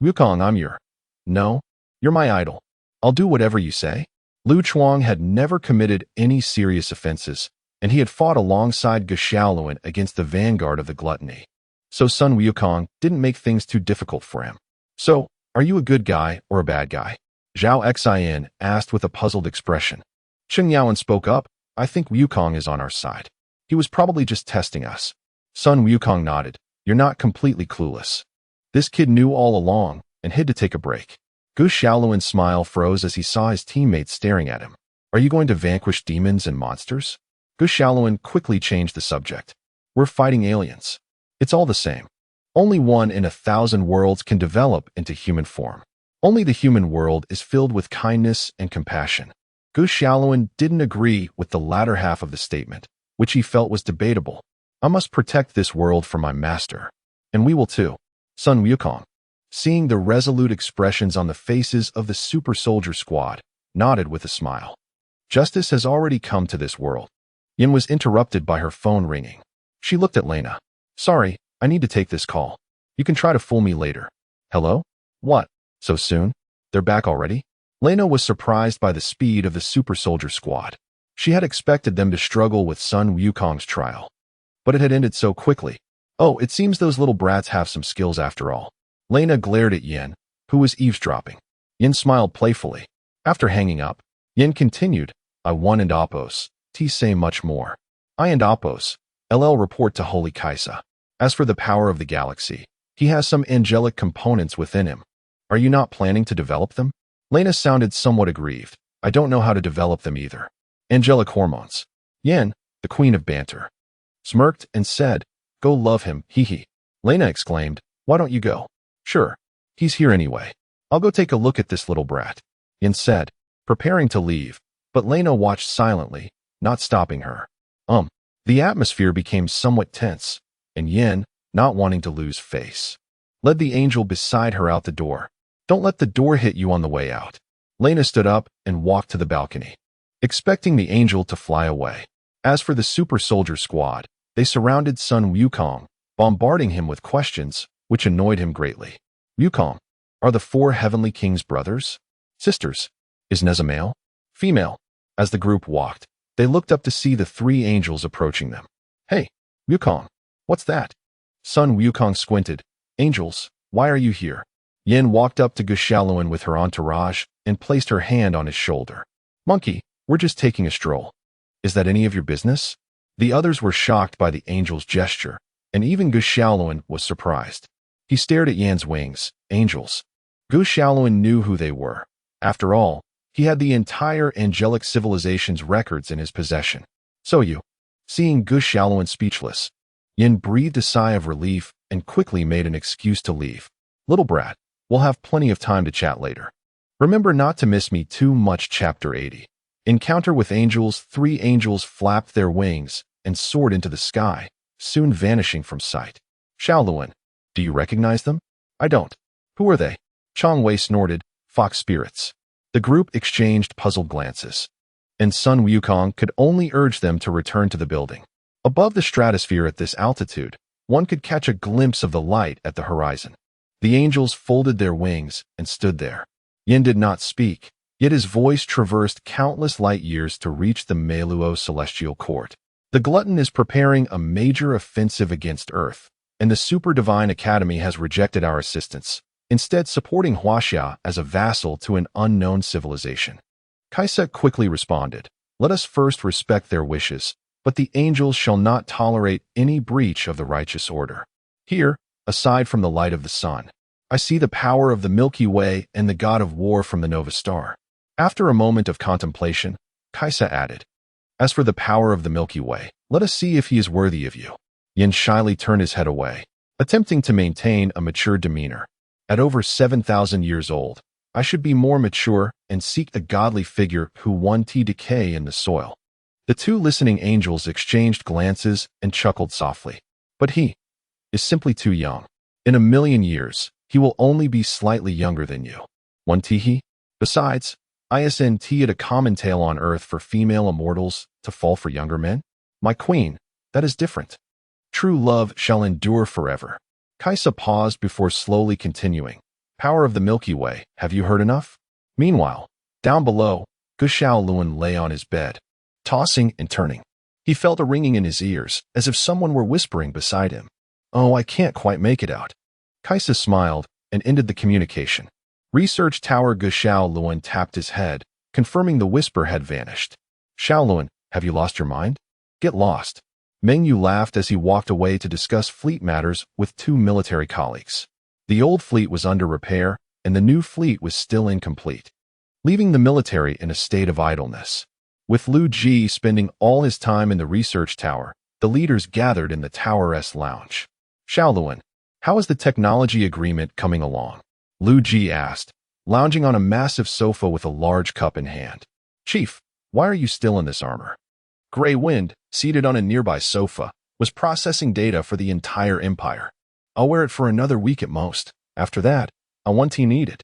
Wukong, I'm your... No, you're my idol. I'll do whatever you say. Lu Chuang had never committed any serious offenses, and he had fought alongside Gu Xiaoluan against the vanguard of the gluttony. So Sun Wukong didn't make things too difficult for him. So, are you a good guy or a bad guy? Zhao Xian asked with a puzzled expression. Cheng Yaowen spoke up. I think Wukong is on our side. He was probably just testing us. Sun Wukong nodded. You're not completely clueless. This kid knew all along and hid to take a break. Gu Xiaoluan's smile froze as he saw his teammates staring at him. Are you going to vanquish demons and monsters? Gu Xiaoluan quickly changed the subject. We're fighting aliens. It's all the same. Only one in 1,000 worlds can develop into human form. Only the human world is filled with kindness and compassion. Gu Xiaoluan didn't agree with the latter half of the statement, which he felt was debatable. I must protect this world for my master. And we will too. Sun Wukong, seeing the resolute expressions on the faces of the super soldier squad, nodded with a smile. Justice has already come to this world. Yin was interrupted by her phone ringing. She looked at Lena. Sorry, I need to take this call. You can try to fool me later. Hello? What? So soon? They're back already? Lena was surprised by the speed of the super soldier squad. She had expected them to struggle with Sun Wukong's trial. But it had ended so quickly. Oh, it seems those little brats have some skills after all. Lena glared at Yin, who was eavesdropping. Yin smiled playfully. After hanging up, Yin continued, I won and Oppos. T say much more. I and Oppos. LL report to Holy Kaisa. As for the power of the galaxy, he has some angelic components within him. Are you not planning to develop them? Lena sounded somewhat aggrieved. I don't know how to develop them either. Angelic hormones. Yen, the queen of banter, smirked and said, go love him, hee hee. Lena exclaimed, why don't you go? Sure. He's here anyway. I'll go take a look at this little brat. Yen said, preparing to leave, but Lena watched silently, not stopping her. The atmosphere became somewhat tense, and Yen, not wanting to lose face, led the angel beside her out the door. Don't let the door hit you on the way out. Lena stood up and walked to the balcony, expecting the angel to fly away. As for the super soldier squad, they surrounded Sun Wukong, bombarding him with questions, which annoyed him greatly. Wukong, are the 4 heavenly kings brothers? Sisters? Is Nez a male? Female? As the group walked, they looked up to see the 3 angels approaching them. Hey, Wukong, what's that? Sun Wukong squinted. Angels, why are you here? Yen walked up to Gushaluan with her entourage and placed her hand on his shoulder. Monkey, we're just taking a stroll. Is that any of your business? The others were shocked by the angel's gesture, and even Gushaluan was surprised. He stared at Yan's wings. Angels. Gushaluan knew who they were. After all, he had the entire angelic civilization's records in his possession. So you. Seeing Gushaluan speechless, Yen breathed a sigh of relief and quickly made an excuse to leave. Little brat, we'll have plenty of time to chat later. Remember not to miss me too much. Chapter 80. Encounter with angels. 3 angels flapped their wings and soared into the sky, soon vanishing from sight. Shaoluan, do you recognize them? I don't. Who are they? Chong Wei snorted. Fox spirits. The group exchanged puzzled glances, and Sun Wukong could only urge them to return to the building. Above the stratosphere at this altitude, one could catch a glimpse of the light at the horizon. The angels folded their wings and stood there. Yen did not speak, yet his voice traversed countless light years to reach the Meluo celestial court. The glutton is preparing a major offensive against Earth, and the Super Divine Academy has rejected our assistance, instead supporting Huaxia as a vassal to an unknown civilization. Kaisa quickly responded, let us first respect their wishes, but the angels shall not tolerate any breach of the righteous order. Here, aside from the light of the sun, I see the power of the Milky Way and the god of war from the Nova Star. After a moment of contemplation, Kaisa added, as for the power of the Milky Way, let us see if he is worthy of you. Yen shyly turned his head away, attempting to maintain a mature demeanor. At over 7,000 years old, I should be more mature and seek the godly figure who won decay in the soil. The 2 listening angels exchanged glances and chuckled softly. But he is simply too young. In 1,000,000 years, he will only be slightly younger than you. One he. Besides, isn't it a common tale on Earth for female immortals to fall for younger men? My queen, that is different. True love shall endure forever. Kaisa paused before slowly continuing. Power of the Milky Way, have you heard enough? Meanwhile, down below, Gushaoluan lay on his bed, tossing and turning. He felt a ringing in his ears, as if someone were whispering beside him. Oh, I can't quite make it out. Kaisa smiled and ended the communication. Research Tower Gushaoluan tapped his head, confirming the whisper had vanished. Shaoluan, have you lost your mind? Get lost. Mengyu laughed as he walked away to discuss fleet matters with 2 military colleagues. The old fleet was under repair, and the new fleet was still incomplete, leaving the military in a state of idleness. With Liu Ji spending all his time in the research tower, the leaders gathered in the Tower-S lounge. Shaoluan, how is the technology agreement coming along? Liu Ji asked, lounging on a massive sofa with a large cup in hand. Chief, why are you still in this armor? Grey Wind, seated on a nearby sofa, was processing data for the entire empire. I'll wear it for another week at most. After that, I won't need it.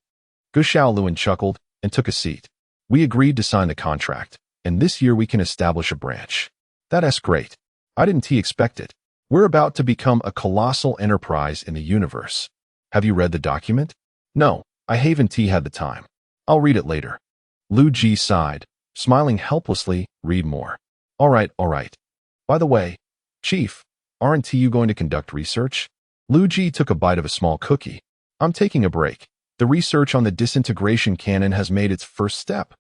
Gushaoluan chuckled and took a seat. We agreed to sign the contract, and this year we can establish a branch. That's great. I didn't expect it. We're about to become a colossal enterprise in the universe. Have you read the document? No, I haven't had the time. I'll read it later. Liu Ji sighed, smiling helplessly. Read more. All right. By the way, Chief, aren't you going to conduct research? Liu Ji took a bite of a small cookie. I'm taking a break. The research on the disintegration cannon has made its first step.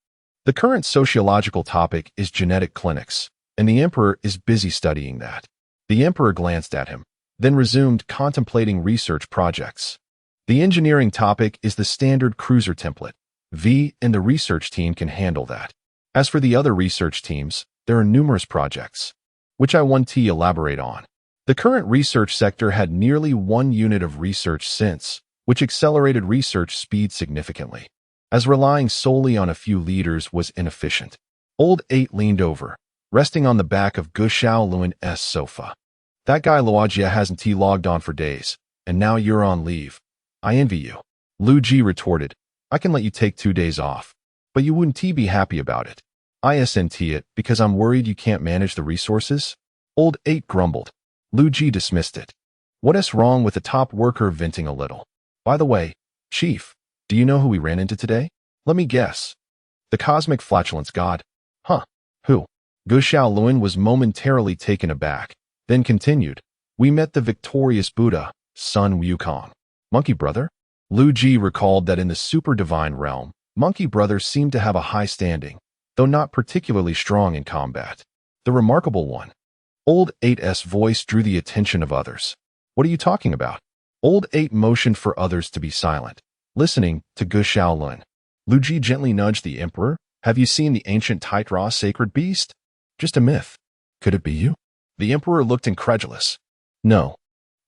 The current sociological topic is genetic clinics, and the Emperor is busy studying that. The Emperor glanced at him. then resumed contemplating research projects. The engineering topic is the standard cruiser template. V and the research team can handle that. As for the other research teams, there are numerous projects, which I want to elaborate on. The current research sector had nearly 1 unit of research since, which accelerated research speed significantly, as relying solely on a few leaders was inefficient. Old 8 leaned over, resting on the back of Gushao Luan's sofa. That guy Luogia hasn't logged on for days, and now you're on leave. I envy you. Liu Ji retorted, I can let you take 2 days off, but you wouldn't be happy about it. I isn't it because I'm worried you can't manage the resources? Old 8 grumbled. Liu Ji dismissed it. What's wrong with the top worker venting a little? By the way, Chief, do you know who we ran into today? Let me guess. The cosmic flatulence god. Huh. Who? Gushao Luan was momentarily taken aback, then continued. We met the victorious Buddha, Sun Wukong. Monkey Brother? Liu Ji recalled that in the super divine realm, Monkey Brothers seemed to have a high standing, though not particularly strong in combat. The remarkable one. Old 8's voice drew the attention of others. What are you talking about? Old 8 motioned for others to be silent, listening to Gushao Luan. Liu Ji gently nudged the emperor. Have you seen the ancient Taitra sacred beast? Just a myth. Could it be you? The emperor looked incredulous. No.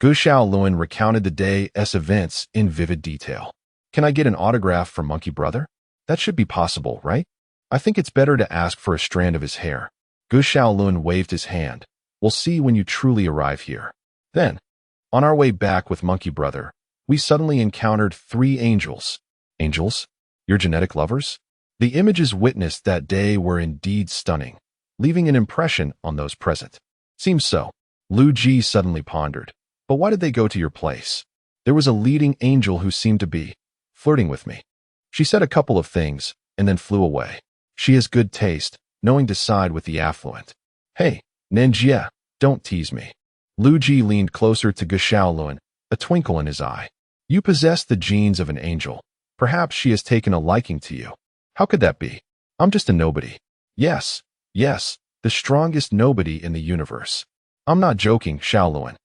Gushao Luan recounted the day's events in vivid detail. Can I get an autograph from Monkey Brother? That should be possible, right? I think it's better to ask for a strand of his hair. Gushao Luan waved his hand. We'll see when you truly arrive here. Then, on our way back with Monkey Brother, we suddenly encountered 3 angels. Angels? Your genetic lovers? The images witnessed that day were indeed stunning, leaving an impression on those present. Seems so. Liu Ji suddenly pondered. But why did they go to your place? There was a leading angel who seemed to be flirting with me. She said a couple of things, and then flew away. She has good taste, knowing to side with the affluent. Hey, Nenjie, don't tease me. Liu Ji leaned closer to Gushao Luan, a twinkle in his eye. You possess the genes of an angel. Perhaps she has taken a liking to you. How could that be? I'm just a nobody. Yes, the strongest nobody in the universe. I'm not joking, Xiao Luan.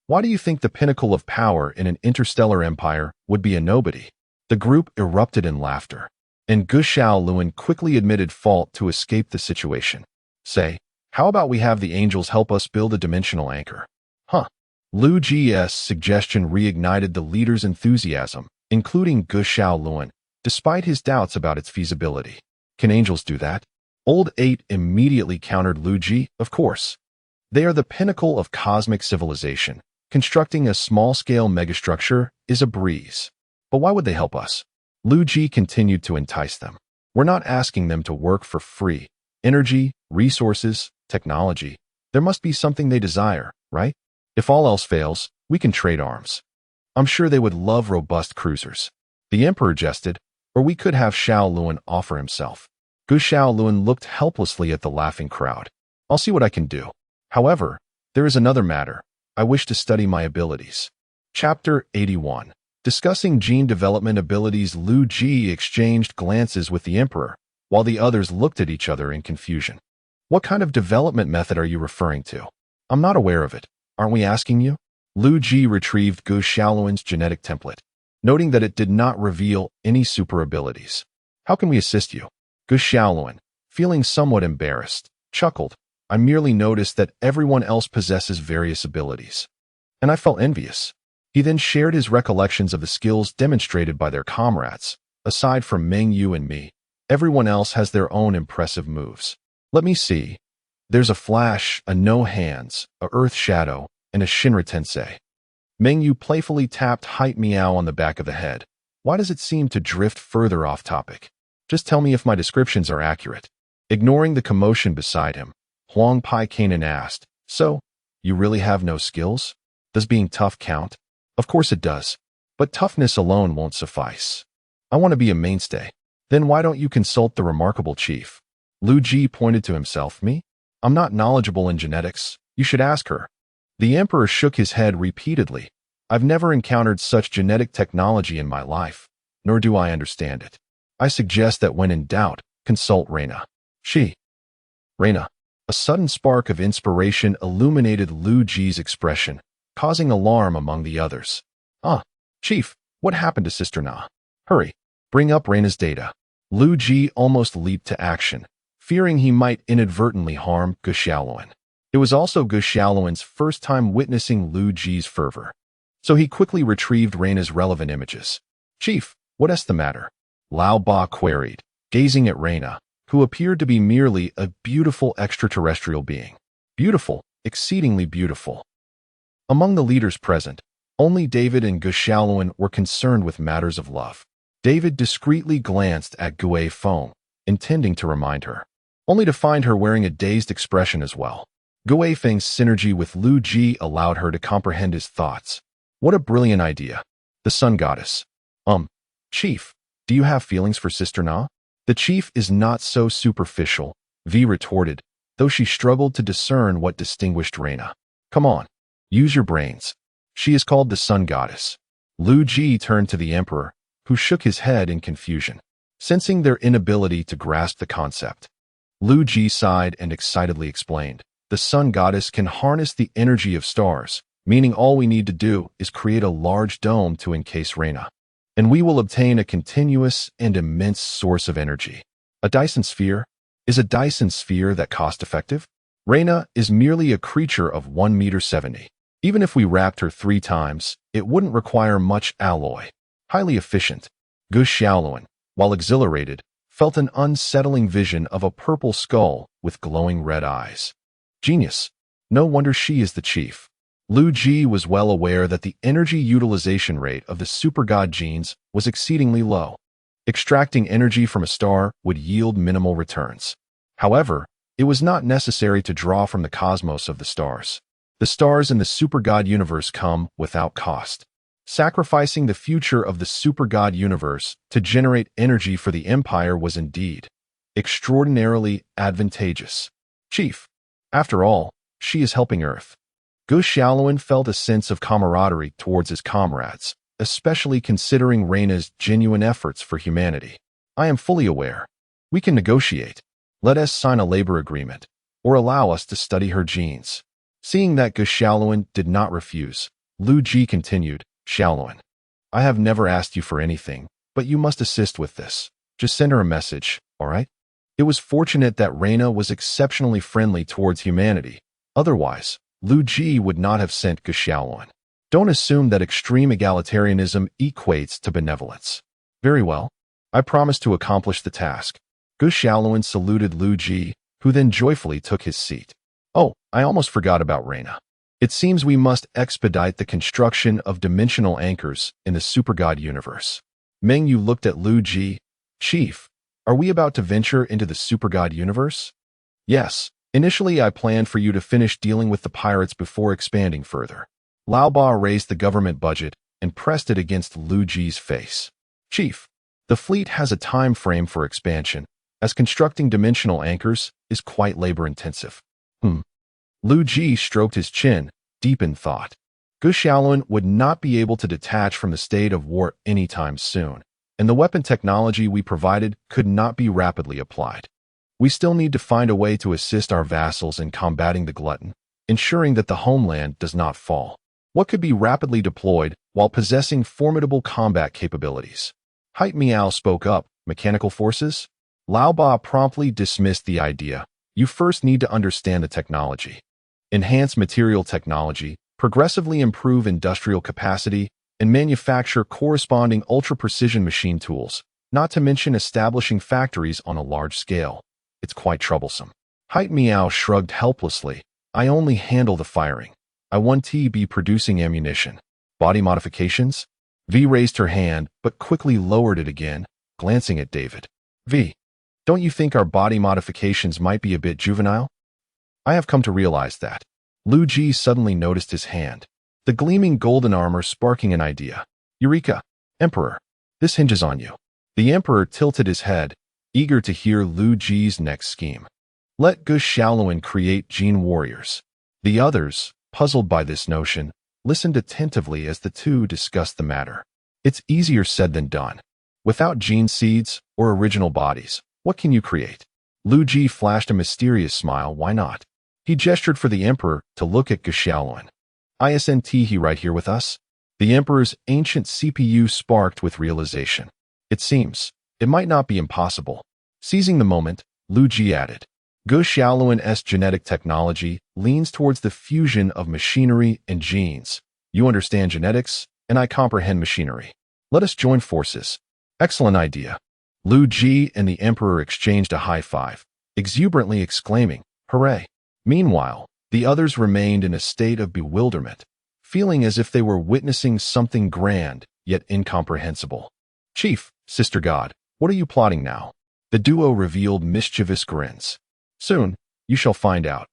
Why do you think the pinnacle of power in an interstellar empire would be a nobody? The group erupted in laughter, and Gushao Luan quickly admitted fault to escape the situation. Say, how about we have the angels help us build a dimensional anchor? Huh. Liu Ji's suggestion reignited the leader's enthusiasm, including Gushao Luan, despite his doubts about its feasibility. Can angels do that? Old 8 immediately countered Liu Ji, of course. They are the pinnacle of cosmic civilization. Constructing a small-scale megastructure is a breeze. But why would they help us? Liu Ji continued to entice them. We're not asking them to work for free. Energy, resources, technology. There must be something they desire, right? If all else fails, we can trade arms. I'm sure they would love robust cruisers. The emperor jested, or we could have Xiao Luan offer himself. Gushao Luan looked helplessly at the laughing crowd. I'll see what I can do. However, there is another matter. I wish to study my abilities. Chapter 81. Discussing gene development abilities. Liu Ji exchanged glances with the emperor, while the others looked at each other in confusion. What kind of development method are you referring to? I'm not aware of it. Aren't we asking you? Liu Ji retrieved Gushao Luan's genetic template, noting that it did not reveal any super abilities. How can we assist you? Gushao Luan, feeling somewhat embarrassed, chuckled. I merely noticed that everyone else possesses various abilities, and I felt envious. He then shared his recollections of the skills demonstrated by their comrades. Aside from Meng Yu and me, everyone else has their own impressive moves. Let me see. There's a flash, a no hands, a earth shadow, and a Shinra Tensei. Meng Yu playfully tapped Hype Meow on the back of the head. Why does it seem to drift further off topic? Just tell me if my descriptions are accurate. Ignoring the commotion beside him, Huang Pai Kanan asked, So, you really have no skills? Does being tough count? Of course it does. But toughness alone won't suffice. I want to be a mainstay. Then why don't you consult the remarkable chief? Liu Ji pointed to himself. Me? I'm not knowledgeable in genetics. You should ask her. The emperor shook his head repeatedly. I've never encountered such genetic technology in my life, nor do I understand it. I suggest that when in doubt, consult Reina. Reina. A sudden spark of inspiration illuminated Liu Ji's expression. causing alarm among the others. Chief, what happened to Sister Na? Hurry, bring up Reina's data. Liu Ji almost leaped to action, fearing he might inadvertently harm Gu Xiaoluan. It was also Gu Xiaoluan's first time witnessing Liu Ji's fervor, so he quickly retrieved Reina's relevant images. Chief, what's the matter? Lao Ba queried, gazing at Reina, who appeared to be merely a beautiful extraterrestrial being. Beautiful, exceedingly beautiful. Among the leaders present, only David and Gu Xiaoluan were concerned with matters of love. David discreetly glanced at Gue Feng, intending to remind her, only to find her wearing a dazed expression as well. Gue Feng's synergy with Liu Ji allowed her to comprehend his thoughts. What a brilliant idea. The Sun Goddess. Chief, do you have feelings for Sister Na? The chief is not so superficial, V retorted, though she struggled to discern what distinguished Reina. Come on, use your brains. She is called the Sun Goddess. Liu Ji turned to the Emperor, who shook his head in confusion, sensing their inability to grasp the concept. Liu Ji sighed and excitedly explained, the Sun Goddess can harness the energy of stars, meaning all we need to do is create a large dome to encase Reina, and we will obtain a continuous and immense source of energy. A Dyson sphere? Is a Dyson sphere that cost-effective? Reina is merely a creature of 1.70 meters. Even if we wrapped her 3 times, it wouldn't require much alloy. Highly efficient. Gu Xiaoluan, while exhilarated, felt an unsettling vision of a purple skull with glowing red eyes. Genius. No wonder she is the chief. Liu Ji was well aware that the energy utilization rate of the super god genes was exceedingly low. Extracting energy from a star would yield minimal returns. However, it was not necessary to draw from the cosmos of the stars. The stars in the super god universe come without cost. Sacrificing the future of the super god universe to generate energy for the Empire was indeed extraordinarily advantageous. Chief, after all, she is helping Earth. Gu Xiaoluan felt a sense of camaraderie towards his comrades, especially considering Reina's genuine efforts for humanity. I am fully aware. We can negotiate. Let us sign a labor agreement, or allow us to study her genes. Seeing that Gu Xiaoluan did not refuse, Liu Ji continued, Xiaoluan, I have never asked you for anything, but you must assist with this. Just send her a message, all right? It was fortunate that Reina was exceptionally friendly towards humanity. Otherwise, Liu Ji would not have sent Gu Xiaoluan. Don't assume that extreme egalitarianism equates to benevolence. Very well. I promise to accomplish the task. Gu Xiaoluan saluted Liu Ji, who then joyfully took his seat. Oh, I almost forgot about Reina. It seems we must expedite the construction of dimensional anchors in the supergod universe. Meng Yu looked at Liu Ji. Chief, are we about to venture into the supergod universe? Yes. Initially, I planned for you to finish dealing with the pirates before expanding further. Lao Ba raised the government budget and pressed it against Liu Ji's face. Chief, the fleet has a time frame for expansion, as constructing dimensional anchors is quite labor-intensive. Liu Ji stroked his chin, deep in thought. Gu Xiaoluan would not be able to detach from the state of war anytime soon, and the weapon technology we provided could not be rapidly applied. We still need to find a way to assist our vassals in combating the glutton, ensuring that the homeland does not fall. What could be rapidly deployed while possessing formidable combat capabilities? Heit Miao spoke up. Mechanical forces? Lao Ba promptly dismissed the idea. You first need to understand the technology. Enhance material technology, progressively improve industrial capacity, and manufacture corresponding ultra-precision machine tools, not to mention establishing factories on a large scale. It's quite troublesome. Heit Miao shrugged helplessly. I only handle the firing. I want to be producing ammunition. Body modifications? V raised her hand, but quickly lowered it again, glancing at David. V, don't you think our body modifications might be a bit juvenile? I have come to realize that. Liu Ji suddenly noticed his hand, the gleaming golden armor sparking an idea. Eureka! Emperor, this hinges on you. The Emperor tilted his head, eager to hear Liu Ji's next scheme. Let Gu Xiaoluan create gene warriors. The others, puzzled by this notion, listened attentively as the two discussed the matter. It's easier said than done. Without gene seeds or original bodies, what can you create? Liu Ji flashed a mysterious smile. Why not? He gestured for the Emperor to look at Gu Xiaoluan. Isn't he right here with us? The Emperor's ancient CPU sparked with realization. It seems. It might not be impossible. Seizing the moment, Liu Ji added, Gu Xiaoluan's genetic technology leans towards the fusion of machinery and genes. You understand genetics, and I comprehend machinery. Let us join forces. Excellent idea. Liu Ji and the Emperor exchanged a high five, exuberantly exclaiming, Hooray! Meanwhile, the others remained in a state of bewilderment, feeling as if they were witnessing something grand, yet incomprehensible. Chief, Sister God, what are you plotting now? The duo revealed mischievous grins. Soon, you shall find out.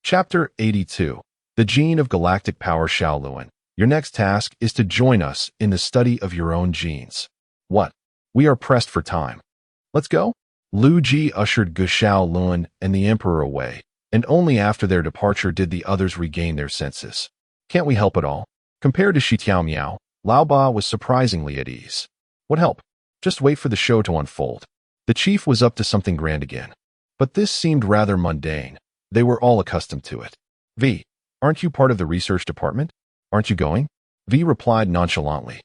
Chapter 82. The Gene of Galactic Power Xiaoluan. Your next task is to join us in the study of your own genes. What? We are pressed for time. Let's go? Liu Ji ushered Gu Xiaoluan and the Emperor away, and only after their departure did the others regain their senses. Can't we help at all? Compared to Shi Tiao Miao, Lao Ba was surprisingly at ease. What help? Just wait for the show to unfold. The chief was up to something grand again. But this seemed rather mundane. They were all accustomed to it. V, aren't you part of the research department? Aren't you going? V replied nonchalantly.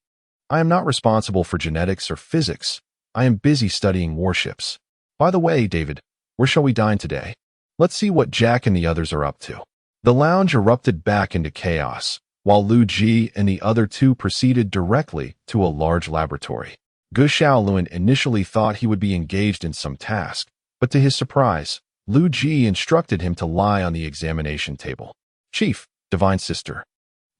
I am not responsible for genetics or physics. I am busy studying warships. By the way, David, where shall we dine today? Let's see what Jack and the others are up to. The lounge erupted back into chaos, while Liu Ji and the other two proceeded directly to a large laboratory. Gu Xiaoluan initially thought he would be engaged in some task, but to his surprise, Liu Ji instructed him to lie on the examination table. Chief, Divine Sister,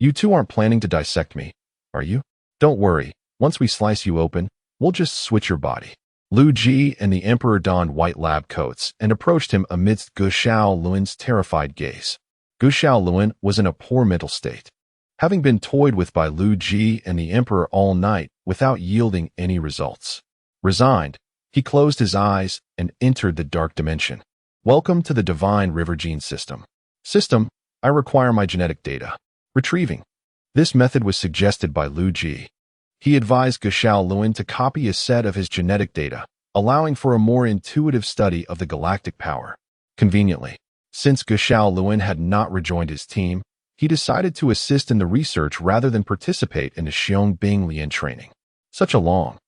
you two aren't planning to dissect me, are you? Don't worry, once we slice you open, we'll just switch your body. Liu Ji and the Emperor donned white lab coats and approached him amidst Gu Xiaoluan's terrified gaze. Gu Xiaoluan was in a poor mental state, having been toyed with by Liu Ji and the Emperor all night without yielding any results. Resigned, he closed his eyes and entered the dark dimension. Welcome to the Divine River Gene System. System, I require my genetic data. Retrieving. This method was suggested by Liu Ji. He advised Gu Xiaoluan to copy a set of his genetic data, allowing for a more intuitive study of the galactic power. Conveniently, since Gu Xiaoluan had not rejoined his team, he decided to assist in the research rather than participate in the Xiong Lian training. Such a long.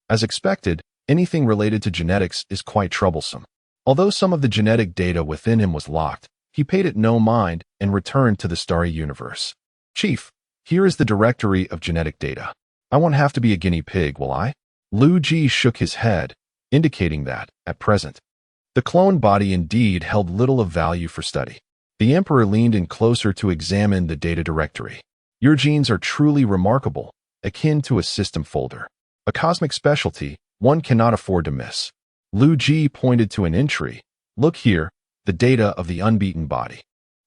As expected, anything related to genetics is quite troublesome. Although some of the genetic data within him was locked, he paid it no mind and returned to the starry universe. Chief, here is the directory of genetic data. I won't have to be a guinea pig, will I? Liu Ji shook his head, indicating that, at present, the clone body indeed held little of value for study. The Emperor leaned in closer to examine the data directory. Your genes are truly remarkable, akin to a system folder. A cosmic specialty one cannot afford to miss. Liu Ji pointed to an entry. Look here, the data of the unbeaten body.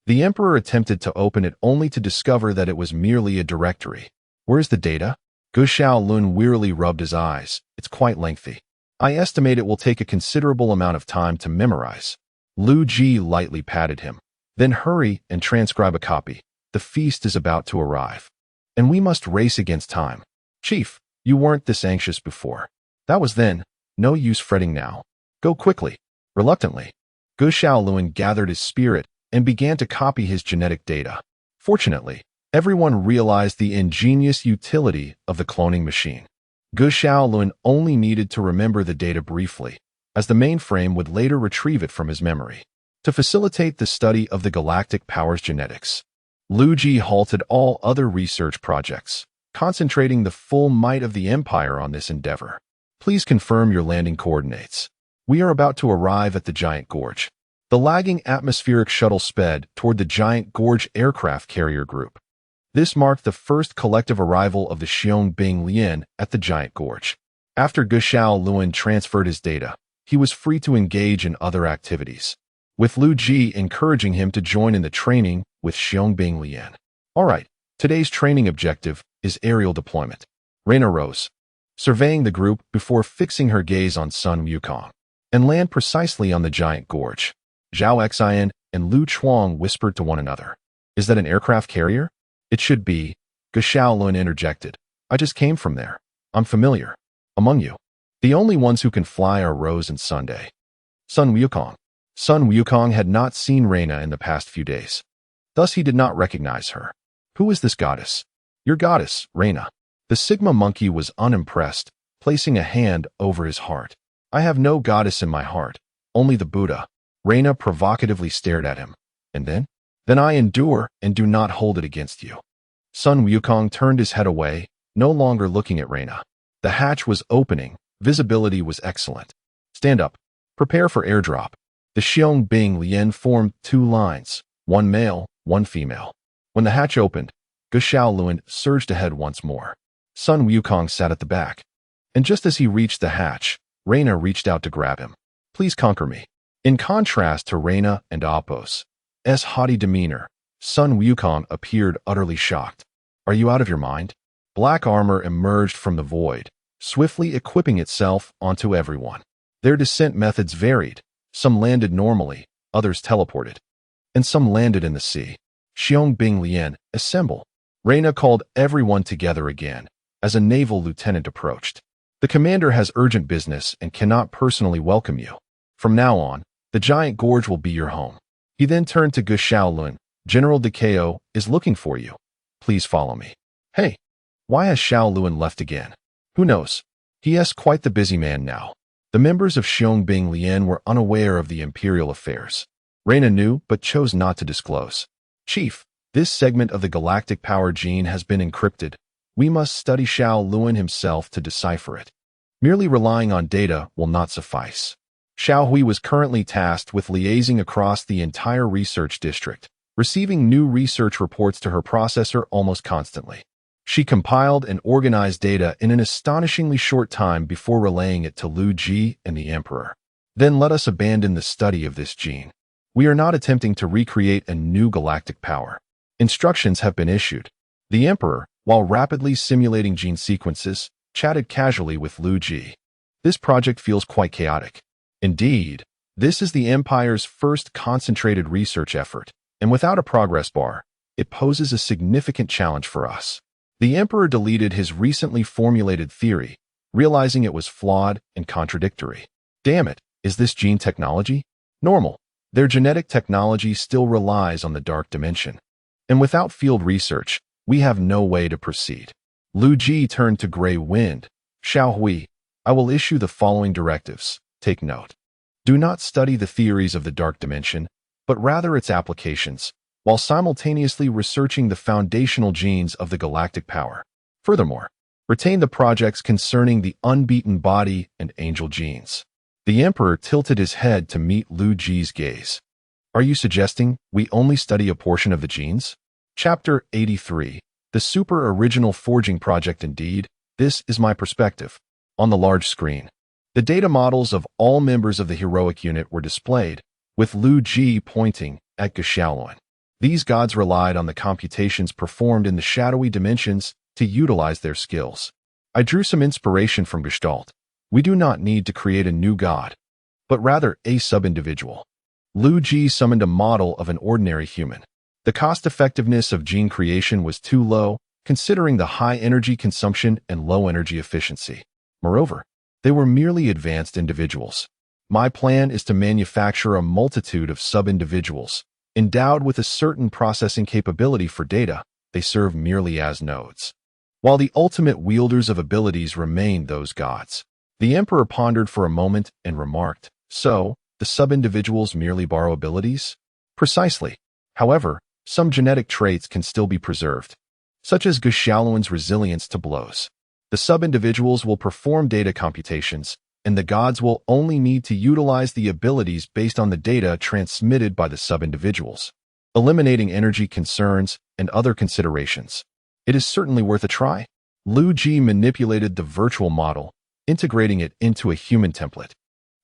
The Emperor attempted to open it only to discover that it was merely a directory. Where's the data? Gu Xiaoluan wearily rubbed his eyes. It's quite lengthy. I estimate it will take a considerable amount of time to memorize. Liu Ji lightly patted him. Then hurry and transcribe a copy. The feast is about to arrive. And we must race against time. Chief, you weren't this anxious before. That was then. No use fretting now. Go quickly. Reluctantly, Gu Xiaoluan gathered his spirit and began to copy his genetic data. Fortunately, everyone realized the ingenious utility of the cloning machine. Gu Xiaoluan only needed to remember the data briefly, as the mainframe would later retrieve it from his memory. To facilitate the study of the galactic power's genetics, Liu Ji halted all other research projects, concentrating the full might of the Empire on this endeavor. Please confirm your landing coordinates. We are about to arrive at the Giant Gorge. The lagging atmospheric shuttle sped toward the Giant Gorge aircraft carrier group. This marked the first collective arrival of the Xiong Lian at the Giant Gorge. After Gu Xiaoluan transferred his data, he was free to engage in other activities, with Liu Ji encouraging him to join in the training with Xiong Lian. All right, today's training objective is aerial deployment. Reina rose, surveying the group before fixing her gaze on Sun Wukong, and land precisely on the Giant Gorge. Zhao Xian and Lu Chuang whispered to one another. Is that an aircraft carrier? It should be. Gu Xiaoluan interjected. I just came from there. I'm familiar. Among you, the only ones who can fly are Rose and Sunday. Sun Wukong. Sun Wukong had not seen Reina in the past few days. Thus he did not recognize her. Who is this goddess? Your goddess, Reina. The Sigma monkey was unimpressed, placing a hand over his heart. I have no goddess in my heart, only the Buddha. Reina provocatively stared at him. And then? Then I endure and do not hold it against you. Sun Wukong turned his head away, no longer looking at Reina. The hatch was opening. Visibility was excellent. Stand up. Prepare for airdrop. The Xiong Bing Lian formed two lines, one male, one female. When the hatch opened, Gu Xiaoluan surged ahead once more. Sun Wukong sat at the back. And just as he reached the hatch, Reina reached out to grab him. Please conquer me. In contrast to Reina and Apos' haughty demeanor, Sun Wukong appeared utterly shocked. Are you out of your mind? Black armor emerged from the void, swiftly equipping itself onto everyone. Their descent methods varied. Some landed normally, others teleported. And some landed in the sea. Xiong Bing Lian, assemble. Reina called everyone together again, as a naval lieutenant approached. The commander has urgent business and cannot personally welcome you. From now on, the giant gorge will be your home. He then turned to Gu Xiaoluan. General Decao is looking for you. Please follow me. Hey, why has Xiaoluan left again? Who knows? He is quite the busy man now. The members of Xiong Bing Lian were unaware of the imperial affairs. Reina knew, but chose not to disclose. Chief, this segment of the galactic power gene has been encrypted. We must study Xiaoluan himself to decipher it. Merely relying on data will not suffice. Xiao Hui was currently tasked with liaising across the entire research district, receiving new research reports to her processor almost constantly. She compiled and organized data in an astonishingly short time before relaying it to Liu Ji and the Emperor. Then let us abandon the study of this gene. We are not attempting to recreate a new galactic power. Instructions have been issued. The Emperor, while rapidly simulating gene sequences, chatted casually with Liu Ji. This project feels quite chaotic. Indeed, this is the Empire's first concentrated research effort, and without a progress bar, it poses a significant challenge for us. The Emperor deleted his recently formulated theory, realizing it was flawed and contradictory. Damn it, is this gene technology? Normal. Their genetic technology still relies on the dark dimension. And without field research, we have no way to proceed. Liu Ji turned to Grey Wind. Xiao Hui, I will issue the following directives. Take note. Do not study the theories of the dark dimension, but rather its applications, while simultaneously researching the foundational genes of the galactic power. Furthermore, retain the projects concerning the unbeaten body and angel genes. The Emperor tilted his head to meet Liu Ji's gaze. Are you suggesting we only study a portion of the genes? Chapter 83. The Super Original Forging Project. Indeed, this is my perspective. On the large screen, the data models of all members of the heroic unit were displayed, with Liu Ji pointing at Gu Xiaoluan. These gods relied on the computations performed in the shadowy dimensions to utilize their skills. I drew some inspiration from Gestalt. We do not need to create a new god, but rather a sub-individual. Liu Ji summoned a model of an ordinary human. The cost-effectiveness of gene creation was too low, considering the high energy consumption and low energy efficiency. Moreover, they were merely advanced individuals. My plan is to manufacture a multitude of sub-individuals. Endowed with a certain processing capability for data, they serve merely as nodes. While the ultimate wielders of abilities remain those gods. The Emperor pondered for a moment and remarked, so, the sub-individuals merely borrow abilities? Precisely. However, some genetic traits can still be preserved, such as Gu Xiaoluan's resilience to blows. The sub-individuals will perform data computations, and the gods will only need to utilize the abilities based on the data transmitted by the sub-individuals, eliminating energy concerns and other considerations. It is certainly worth a try. Liu Ji manipulated the virtual model, integrating it into a human template,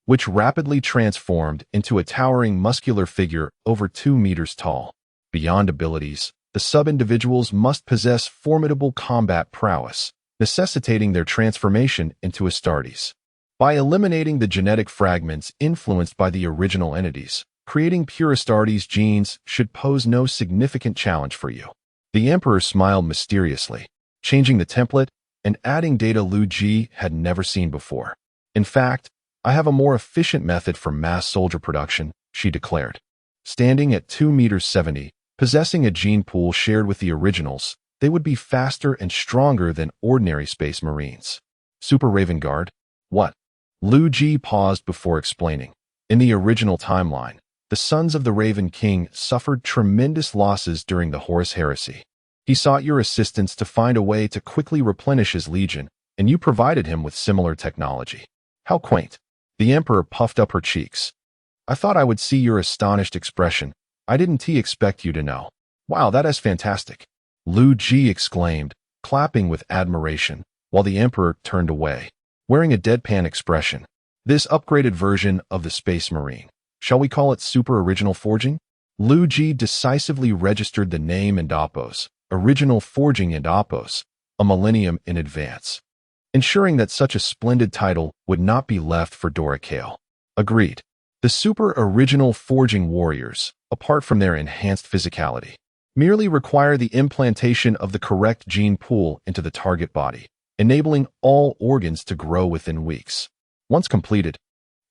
which rapidly transformed into a towering muscular figure over 2 meters tall. Beyond abilities, the sub-individuals must possess formidable combat prowess, necessitating their transformation into Astartes. By eliminating the genetic fragments influenced by the original entities, creating pure Astartes genes should pose no significant challenge for you. The Emperor smiled mysteriously, changing the template and adding data Liu Ji had never seen before. In fact, I have a more efficient method for mass soldier production, she declared. Standing at 2 meters 70, Possessing a gene pool shared with the originals, they would be faster and stronger than ordinary space marines. Super Raven Guard? What? Liu Ji paused before explaining. In the original timeline, the sons of the Raven King suffered tremendous losses during the Horus Heresy. He sought your assistance to find a way to quickly replenish his legion, and you provided him with similar technology. How quaint. The Emperor puffed up her cheeks. I thought I would see your astonished expression. I didn't expect you to know. Wow, that is fantastic. Liu Ji exclaimed, clapping with admiration, while the Emperor turned away, wearing a deadpan expression. This upgraded version of the Space Marine, shall we call it Super Original Forging? Liu Ji decisively registered the name and Apos, Original Forging and Apos, a millennium in advance, ensuring that such a splendid title would not be left for Dora Kale. Agreed. The Super Original Forging Warriors, apart from their enhanced physicality, merely require the implantation of the correct gene pool into the target body, enabling all organs to grow within weeks. Once completed,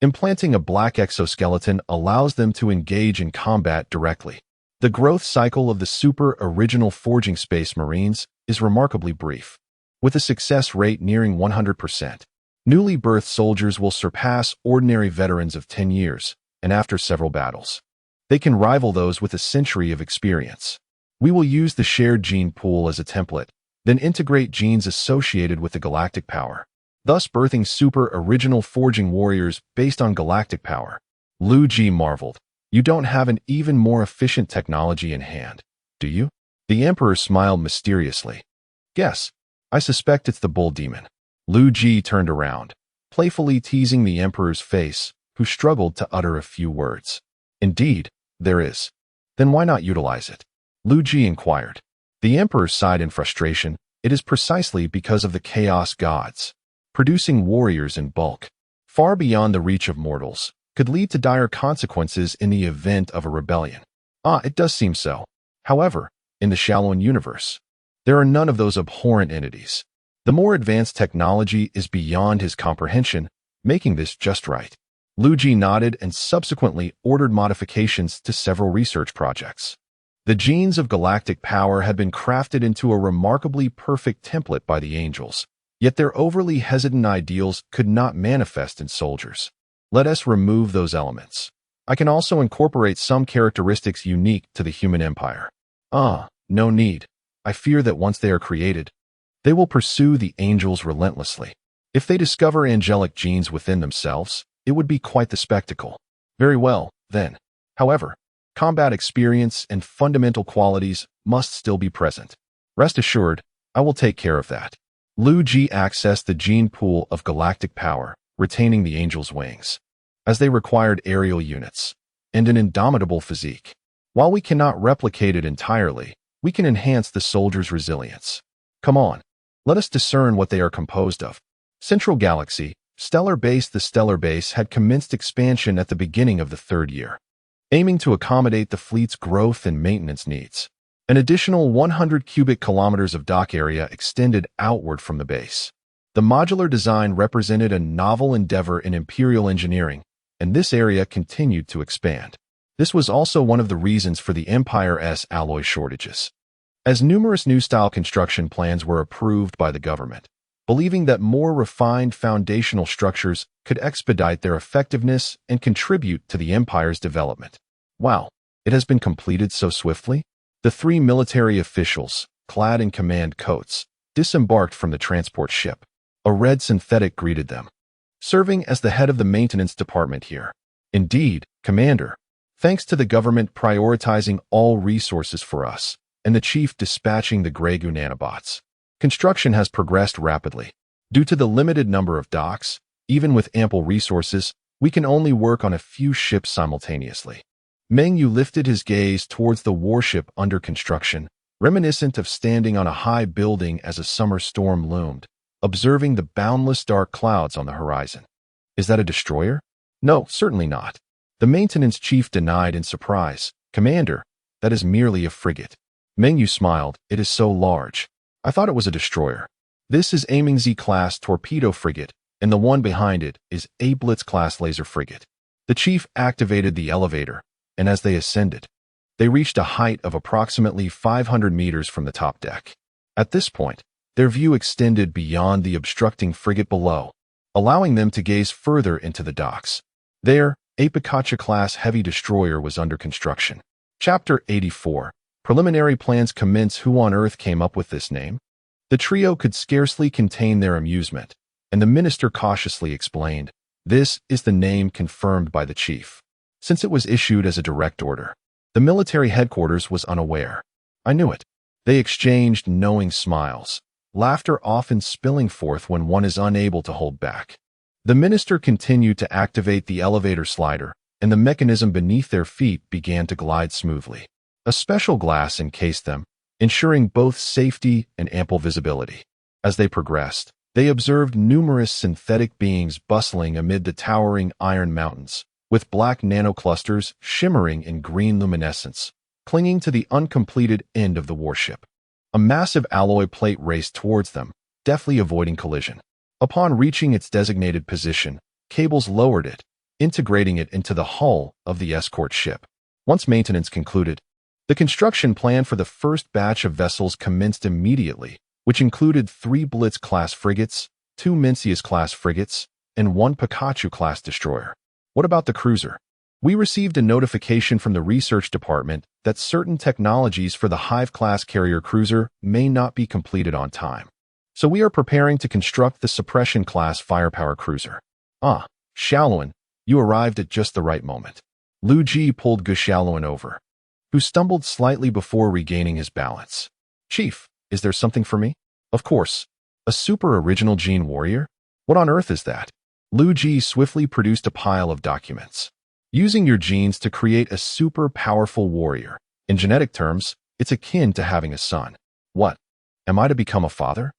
implanting a black exoskeleton allows them to engage in combat directly. The growth cycle of the Super Original Forging Space Marines is remarkably brief, with a success rate nearing 100%. Newly birthed soldiers will surpass ordinary veterans of 10 years, and after several battles, they can rival those with a century of experience. We will use the shared gene pool as a template, then integrate genes associated with the galactic power, thus birthing Super Original Forging Warriors based on galactic power. Liu Ji marveled. You don't have an even more efficient technology in hand, do you? The Emperor smiled mysteriously. Guess. I suspect it's the Bull Demon. Liu Ji turned around, playfully teasing the Emperor's face, who struggled to utter a few words. Indeed, there is. Then why not utilize it? Liu Ji inquired. The Emperor sighed in frustration. It is precisely because of the Chaos Gods. Producing warriors in bulk, far beyond the reach of mortals, could lead to dire consequences in the event of a rebellion. It does seem so. However, in the Shallowan universe, there are none of those abhorrent entities. The more advanced technology is beyond his comprehension, making this just right. Liu Ji nodded and subsequently ordered modifications to several research projects. The genes of galactic power had been crafted into a remarkably perfect template by the angels, yet their overly hesitant ideals could not manifest in soldiers. Let us remove those elements. I can also incorporate some characteristics unique to the human empire. No need. I fear that once they are created, they will pursue the angels relentlessly. If they discover angelic genes within themselves, it would be quite the spectacle. Very well, then. However, combat experience and fundamental qualities must still be present. Rest assured, I will take care of that. Liu Ji accessed the gene pool of galactic power, retaining the angels' wings, as they required aerial units and an indomitable physique. While we cannot replicate it entirely, we can enhance the soldiers' resilience. Come on, let us discern what they are composed of. Central Galaxy, Stellar Base. The Stellar Base had commenced expansion at the beginning of the third year, aiming to accommodate the fleet's growth and maintenance needs. An additional 100 cubic kilometers of dock area extended outward from the base. The modular design represented a novel endeavor in imperial engineering, and this area continued to expand. This was also one of the reasons for the Empire's alloy shortages, as numerous new-style construction plans were approved by the government, believing that more refined foundational structures could expedite their effectiveness and contribute to the Empire's development. Wow, it has been completed so swiftly? The three military officials, clad in command coats, disembarked from the transport ship. A red synthetic greeted them. Serving as the head of the maintenance department here. Indeed, Commander. Thanks to the government prioritizing all resources for us, and the chief dispatching the Gregu nanobots, construction has progressed rapidly. Due to the limited number of docks, even with ample resources, we can only work on a few ships simultaneously. Meng Yu lifted his gaze towards the warship under construction, reminiscent of standing on a high building as a summer storm loomed, observing the boundless dark clouds on the horizon. Is that a destroyer? No, certainly not. The maintenance chief denied in surprise. Commander, that is merely a frigate. Meng Yu smiled. It is so large. I thought it was a destroyer. This is a Z-class torpedo frigate, and the one behind it is a Blitz-class laser frigate. The chief activated the elevator, and as they ascended, They reached a height of approximately 500 meters from the top deck. At this point, their view extended beyond the obstructing frigate below, allowing them to gaze further into the docks. There, a Pikachu-class heavy destroyer was under construction. Chapter 84. Preliminary plans commence. Who on earth came up with this name? The trio could scarcely contain their amusement, and the minister cautiously explained, "This is the name confirmed by the chief, since it was issued as a direct order." The military headquarters was unaware. "I knew it." They exchanged knowing smiles, laughter often spilling forth when one is unable to hold back. The minister continued to activate the elevator slider, and the mechanism beneath their feet began to glide smoothly. A special glass encased them, ensuring both safety and ample visibility. As they progressed, they observed numerous synthetic beings bustling amid the towering iron mountains, with black nanoclusters shimmering in green luminescence, clinging to the uncompleted end of the warship. A massive alloy plate raced towards them, deftly avoiding collision. Upon reaching its designated position, cables lowered it, integrating it into the hull of the escort ship. Once maintenance concluded, the construction plan for the first batch of vessels commenced immediately, which included 3 Blitz-class frigates, 2 Mencius-class frigates, and 1 Pikachu-class destroyer. What about the cruiser? We received a notification from the research department that certain technologies for the Hive-class carrier cruiser may not be completed on time. So we are preparing to construct the Suppression-class firepower cruiser. Ah, Xiaoluan, you arrived at just the right moment. Liu Ji pulled Xiaoluan over, who stumbled slightly before regaining his balance. "Chief, is there something for me?" "Of course. A super original gene warrior? What on earth is that?" Liu Ji swiftly produced a pile of documents. "Using your genes to create a super powerful warrior. In genetic terms, it's akin to having a son." "What? Am I to become a father?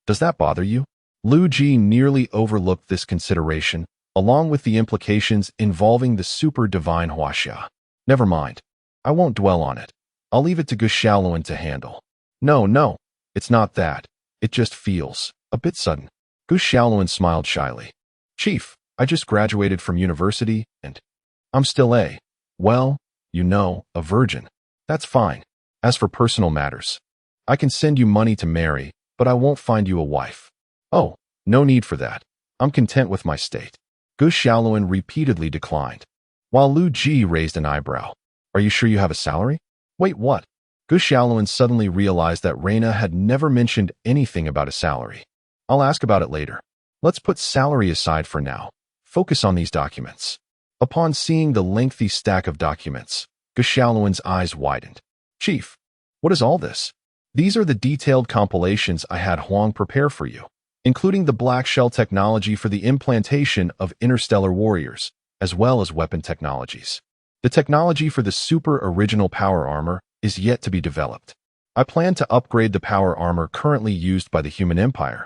Does that bother you?" Liu Ji nearly overlooked this consideration, along with the implications involving the super divine Huaxia. "Never mind. I won't dwell on it. I'll leave it to Xiaoluan to handle." No, it's not that. It just feels a bit sudden." Xiaoluan smiled shyly. "Chief, I just graduated from university, and I'm still a virgin. That's fine. As for personal matters, I can send you money to marry, but I won't find you a wife." "Oh, no need for that. I'm content with my state." Xiaoluan repeatedly declined, while Liu Ji raised an eyebrow. "Are you sure you have a salary?" "Wait, what?" Xiaoluan suddenly realized that Reina had never mentioned anything about a salary. "I'll ask about it later. Let's put salary aside for now. Focus on these documents." Upon seeing the lengthy stack of documents, Xiaoluan's eyes widened. "Chief, what is all this?" "These are the detailed compilations I had Huang prepare for you, including the black shell technology for the implantation of interstellar warriors, as well as weapon technologies. The technology for the super original power armor is yet to be developed. I plan to upgrade the power armor currently used by the human empire,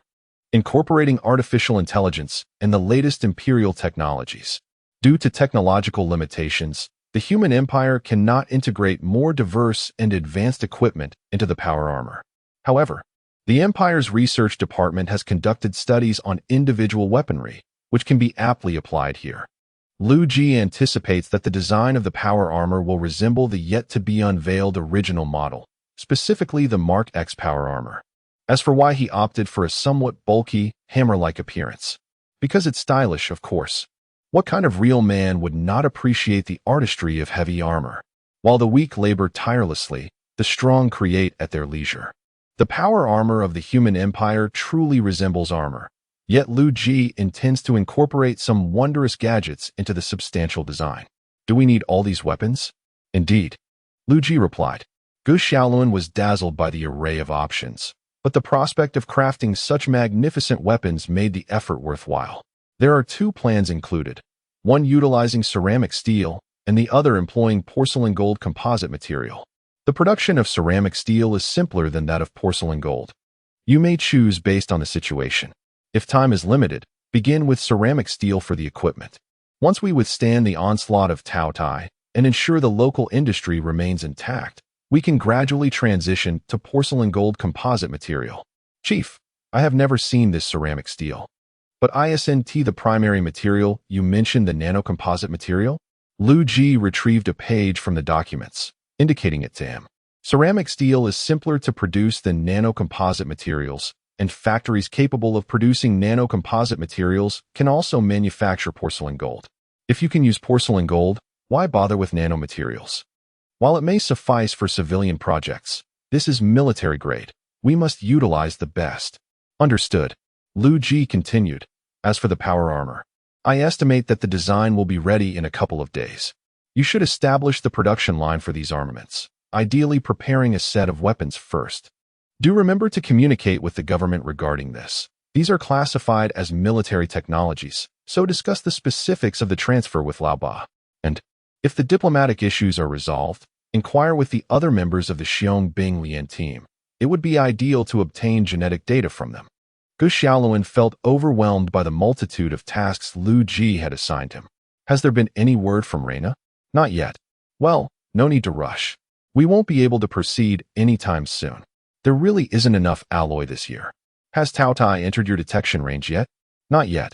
incorporating artificial intelligence and the latest imperial technologies. Due to technological limitations, the human empire cannot integrate more diverse and advanced equipment into the power armor. However, the empire's research department has conducted studies on individual weaponry, which can be aptly applied here. Liu Ji anticipates that the design of the power armor will resemble the yet-to-be-unveiled original model, specifically the Mark X power armor. As for why he opted for a somewhat bulky, hammer-like appearance. Because it's stylish, of course. What kind of real man would not appreciate the artistry of heavy armor? While the weak labor tirelessly, the strong create at their leisure. The power armor of the human empire truly resembles armor. Yet Liu Ji intends to incorporate some wondrous gadgets into the substantial design. "Do we need all these weapons?" "Indeed," Liu Ji replied. Xiaoluan was dazzled by the array of options, but the prospect of crafting such magnificent weapons made the effort worthwhile. There are 2 plans included, one utilizing ceramic steel and the other employing porcelain gold composite material. The production of ceramic steel is simpler than that of porcelain gold. You may choose based on the situation. If time is limited, begin with ceramic steel for the equipment. Once we withstand the onslaught of Tao Tai and ensure the local industry remains intact, we can gradually transition to porcelain gold composite material. "Chief, I have never seen this ceramic steel. But isn't the primary material you mentioned the nanocomposite material?" Liu Ji retrieved a page from the documents, indicating it to him. Ceramic steel is simpler to produce than nanocomposite materials, and factories capable of producing nanocomposite materials can also manufacture porcelain gold. If you can use porcelain gold, why bother with nanomaterials? While it may suffice for civilian projects, this is military grade. We must utilize the best. Understood. Liu Ji continued. As for the power armor, I estimate that the design will be ready in a couple of days. You should establish the production line for these armaments, ideally preparing a set of weapons first. Do remember to communicate with the government regarding this. These are classified as military technologies, so discuss the specifics of the transfer with Lao Ba. And, if the diplomatic issues are resolved, inquire with the other members of the Xiong Bing Lian team. It would be ideal to obtain genetic data from them. Gu Xiaoluan felt overwhelmed by the multitude of tasks Liu Ji had assigned him. Has there been any word from Reina? Not yet. Well, no need to rush. We won't be able to proceed anytime soon. There really isn't enough alloy this year. Has Tao Tai entered your detection range yet? Not yet.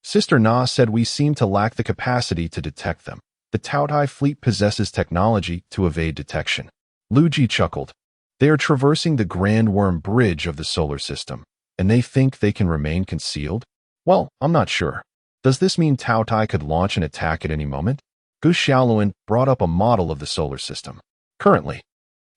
Sister Na said we seem to lack the capacity to detect them. The Tao Tai fleet possesses technology to evade detection. Liu Ji chuckled. They are traversing the Grand Worm Bridge of the solar system, and they think they can remain concealed? Well, I'm not sure. Does this mean Tao Tai could launch an attack at any moment? Gu Xiaoluan brought up a model of the solar system. Currently,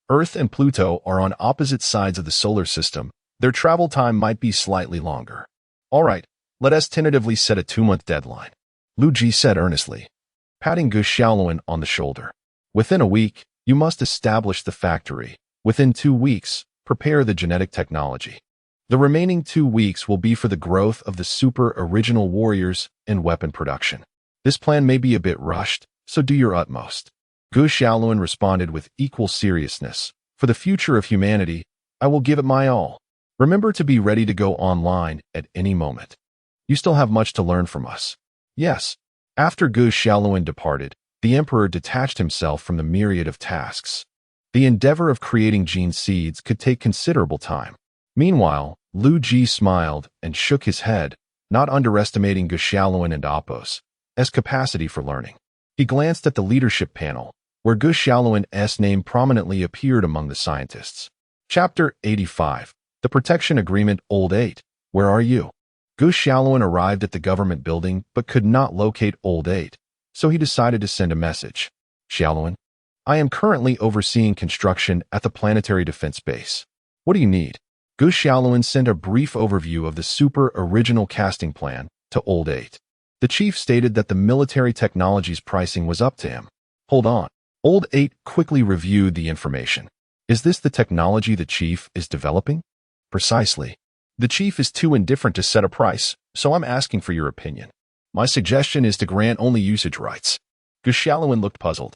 Earth and Pluto are on opposite sides of the solar system. Their travel time might be slightly longer. All right, let us tentatively set a 2-month deadline, Liu Ji said earnestly, patting Gu Xiaoluan on the shoulder. Within a week, you must establish the factory. Within 2 weeks, prepare the genetic technology. The remaining 2 weeks will be for the growth of the super original warriors and weapon production. This plan may be a bit rushed, so do your utmost. Gu Xiaoluan responded with equal seriousness. For the future of humanity, I will give it my all. Remember to be ready to go online at any moment. You still have much to learn from us. Yes. After Gu Xiaoluan departed, the Emperor detached himself from the myriad of tasks. The endeavor of creating gene seeds could take considerable time. Meanwhile, Liu Ji smiled and shook his head, not underestimating Gu Xiaoluan and Appos' capacity for learning. He glanced at the leadership panel, where Gu Xiaoluan's name prominently appeared among the scientists. Chapter 85. The Protection Agreement. Old 8. Where are you? Gu Xiaoluan arrived at the government building but could not locate Old 8, so he decided to send a message. Xiaoluan, I am currently overseeing construction at the planetary defense base. What do you need? Gu Xiaoluan sent a brief overview of the super original casting plan to Old 8. The chief stated that the military technology's pricing was up to him. Hold on. Old 8 quickly reviewed the information. Is this the technology the chief is developing? Precisely. The chief is too indifferent to set a price, so I'm asking for your opinion. My suggestion is to grant only usage rights. Gu Xiaoluan looked puzzled.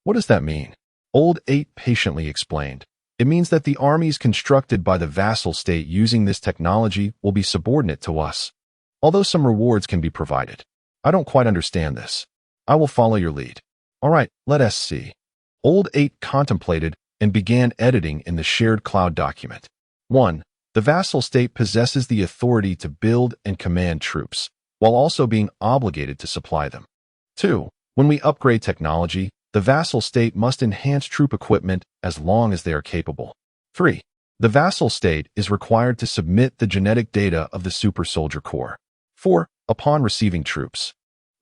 What does that mean? Old 8 patiently explained. It means that the armies constructed by the vassal state using this technology will be subordinate to us, although some rewards can be provided. I don't quite understand this. I will follow your lead. All right, let us see. Old 8 contemplated and began editing in the shared cloud document. 1. The vassal state possesses the authority to build and command troops, while also being obligated to supply them. 2. When we upgrade technology, the vassal state must enhance troop equipment as long as they are capable. 3. The vassal state is required to submit the genetic data of the Super Soldier Corps. 4. Upon receiving troops,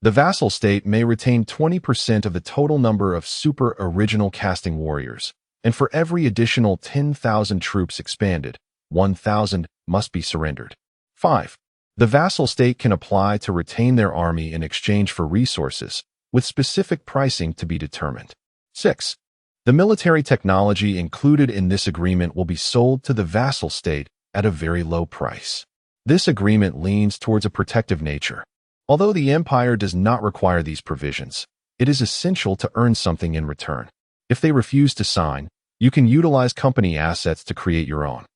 the vassal state may retain 20% of the total number of super original casting warriors, and for every additional 10,000 troops expanded, 1,000 must be surrendered. 5. The vassal state can apply to retain their army in exchange for resources, with specific pricing to be determined. 6. The military technology included in this agreement will be sold to the vassal state at a very low price. This agreement leans towards a protective nature. Although the Empire does not require these provisions, it is essential to earn something in return. If they refuse to sign, you can utilize company assets to create your own.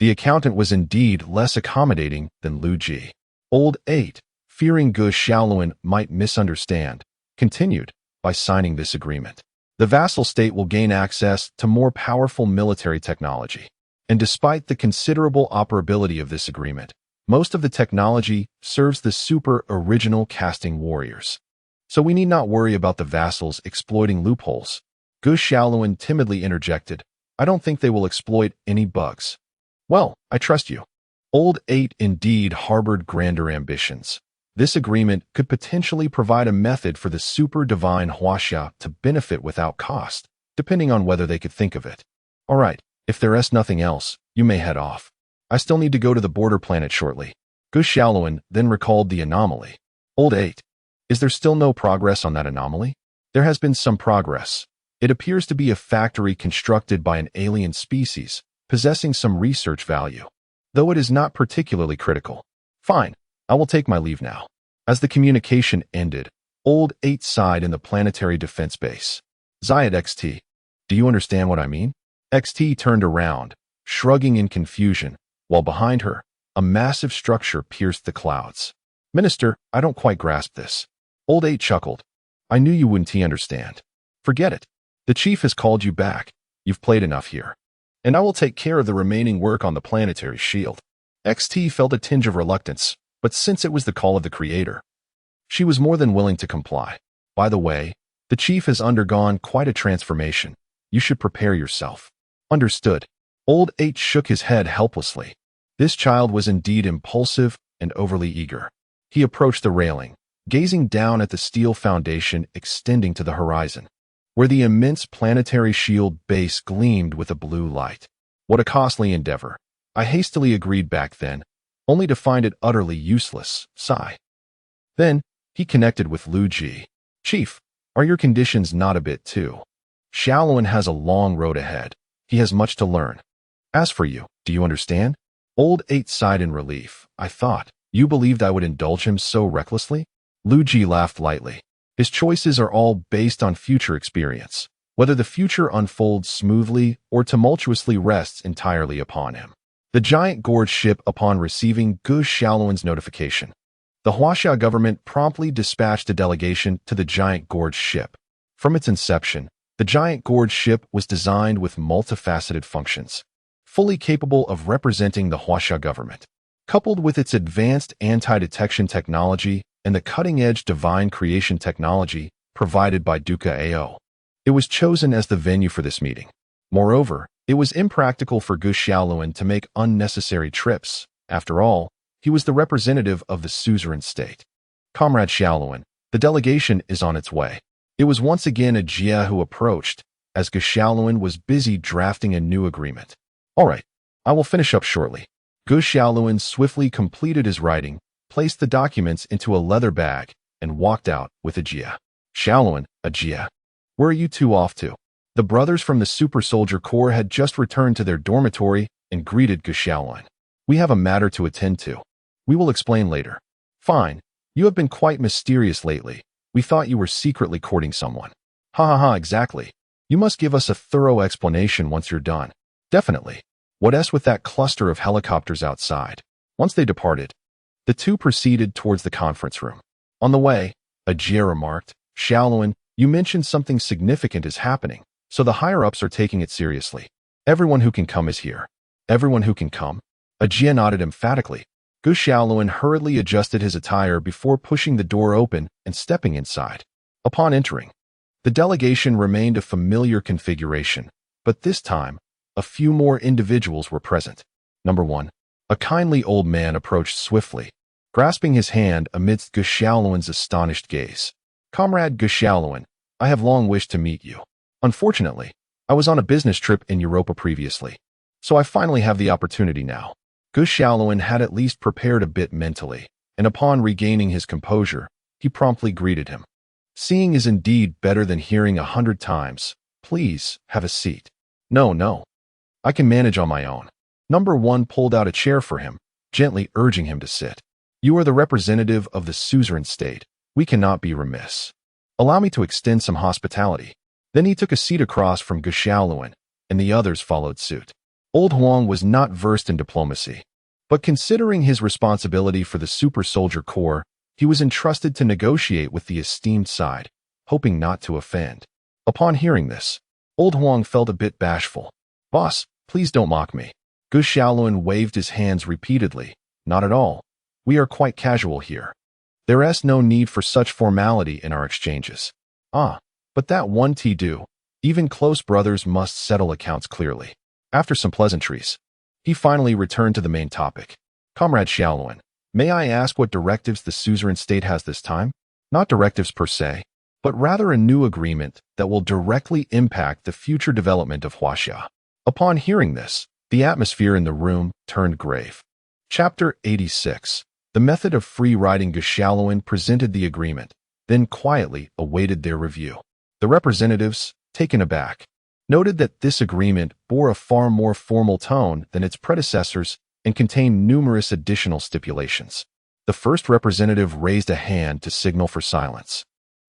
The accountant was indeed less accommodating than Liu Ji. Old 8, fearing Gu Xiaoluan might misunderstand, continued, by signing this agreement, the vassal state will gain access to more powerful military technology. And despite the considerable operability of this agreement, most of the technology serves the super original casting warriors. So we need not worry about the vassals exploiting loopholes. Gu Xiaoluan timidly interjected, I don't think they will exploit any bugs. Well, I trust you. Old 8 indeed harbored grander ambitions. This agreement could potentially provide a method for the super divine Huaxia to benefit without cost, depending on whether they could think of it. All right, if there is nothing else, you may head off. I still need to go to the border planet shortly. Gu Xiaoluan then recalled the anomaly. Old 8. Is there still no progress on that anomaly? There has been some progress. It appears to be a factory constructed by an alien species, possessing some research value. Though it is not particularly critical. Fine, I will take my leave now. As the communication ended, Old 8 sighed in the planetary defense base. Zayat XT. Do you understand what I mean? XT turned around, shrugging in confusion, while behind her, a massive structure pierced the clouds. Minister, I don't quite grasp this. Old 8 chuckled. I knew you wouldn't understand. Forget it. The chief has called you back. You've played enough here. And I will take care of the remaining work on the planetary shield. XT felt a tinge of reluctance, but since it was the call of the creator, she was more than willing to comply. By the way, the chief has undergone quite a transformation. You should prepare yourself. Understood. Old 8 shook his head helplessly. This child was indeed impulsive and overly eager. He approached the railing, gazing down at the steel foundation extending to the horizon, where the immense planetary shield base gleamed with a blue light. What a costly endeavor. I hastily agreed back then, only to find it utterly useless. Sigh. Then, he connected with Liu Ji. Chief, are your conditions not a bit too? Xiaoluan has a long road ahead. He has much to learn. As for you, do you understand? Old 8 sighed in relief. I thought, you believed I would indulge him so recklessly? Liu Ji laughed lightly. His choices are all based on future experience. Whether the future unfolds smoothly or tumultuously rests entirely upon him. The giant gorge ship upon receiving Gu Xiaoluan's notification. The Huaxia government promptly dispatched a delegation to the giant gorge ship. From its inception, the giant gorge ship was designed with multifaceted functions, fully capable of representing the Huaxia government. Coupled with its advanced anti-detection technology and the cutting-edge divine creation technology provided by Duca AO, it was chosen as the venue for this meeting. Moreover, it was impractical for Gu Xiaoluan to make unnecessary trips. After all, he was the representative of the suzerain state. Comrade Xiaoluan, the delegation is on its way. It was once again a Jia who approached, as Gu Xiaoluan was busy drafting a new agreement. All right, I will finish up shortly. Gu Xiaoluan swiftly completed his writing, placed the documents into a leather bag, and walked out with a Jia. Xiaoluan, a Jia. Where are you two off to? The brothers from the Super Soldier Corps had just returned to their dormitory and greeted Gu Xiaoluan. We have a matter to attend to. We will explain later. Fine. You have been quite mysterious lately. We thought you were secretly courting someone. Ha ha ha, exactly. You must give us a thorough explanation once you're done. Definitely. What else with that cluster of helicopters outside? Once they departed, the two proceeded towards the conference room. On the way, Ajia remarked, Xiaoluan, you mentioned something significant is happening, so the higher-ups are taking it seriously. Everyone who can come is here. Everyone who can come? Ajia nodded emphatically. Gu Xiaoluan hurriedly adjusted his attire before pushing the door open and stepping inside. Upon entering, the delegation remained a familiar configuration, but this time, a few more individuals were present. Number 1. A kindly old man approached swiftly, grasping his hand amidst Gu Xiaoluan's astonished gaze. Comrade Gu Xiaoluan, I have long wished to meet you. Unfortunately, I was on a business trip in Europa previously, so I finally have the opportunity now. Gu Xiaoluan had at least prepared a bit mentally, and upon regaining his composure, he promptly greeted him. Seeing is indeed better than hearing 100 times. Please, have a seat. No. I can manage on my own. Number 1 pulled out a chair for him, gently urging him to sit. You are the representative of the suzerain state. We cannot be remiss. Allow me to extend some hospitality. Then he took a seat across from Gu Xiaoluan, and the others followed suit. Old Huang was not versed in diplomacy, but considering his responsibility for the Super Soldier Corps, he was entrusted to negotiate with the esteemed side, hoping not to offend. Upon hearing this, Old Huang felt a bit bashful. Boss, please don't mock me. Gu Xiaoluan waved his hands repeatedly. Not at all. We are quite casual here. There is no need for such formality in our exchanges. Ah, but that one do. Even close brothers must settle accounts clearly. After some pleasantries, he finally returned to the main topic. Comrade Xiaoluan, may I ask what directives the suzerain state has this time? Not directives per se, but rather a new agreement that will directly impact the future development of Huaxia. Upon hearing this, the atmosphere in the room turned grave. Chapter 86. The method of free riding. Xiaoluan presented the agreement, then quietly awaited their review. The representatives, taken aback, noted that this agreement bore a far more formal tone than its predecessors and contained numerous additional stipulations. The first representative raised a hand to signal for silence,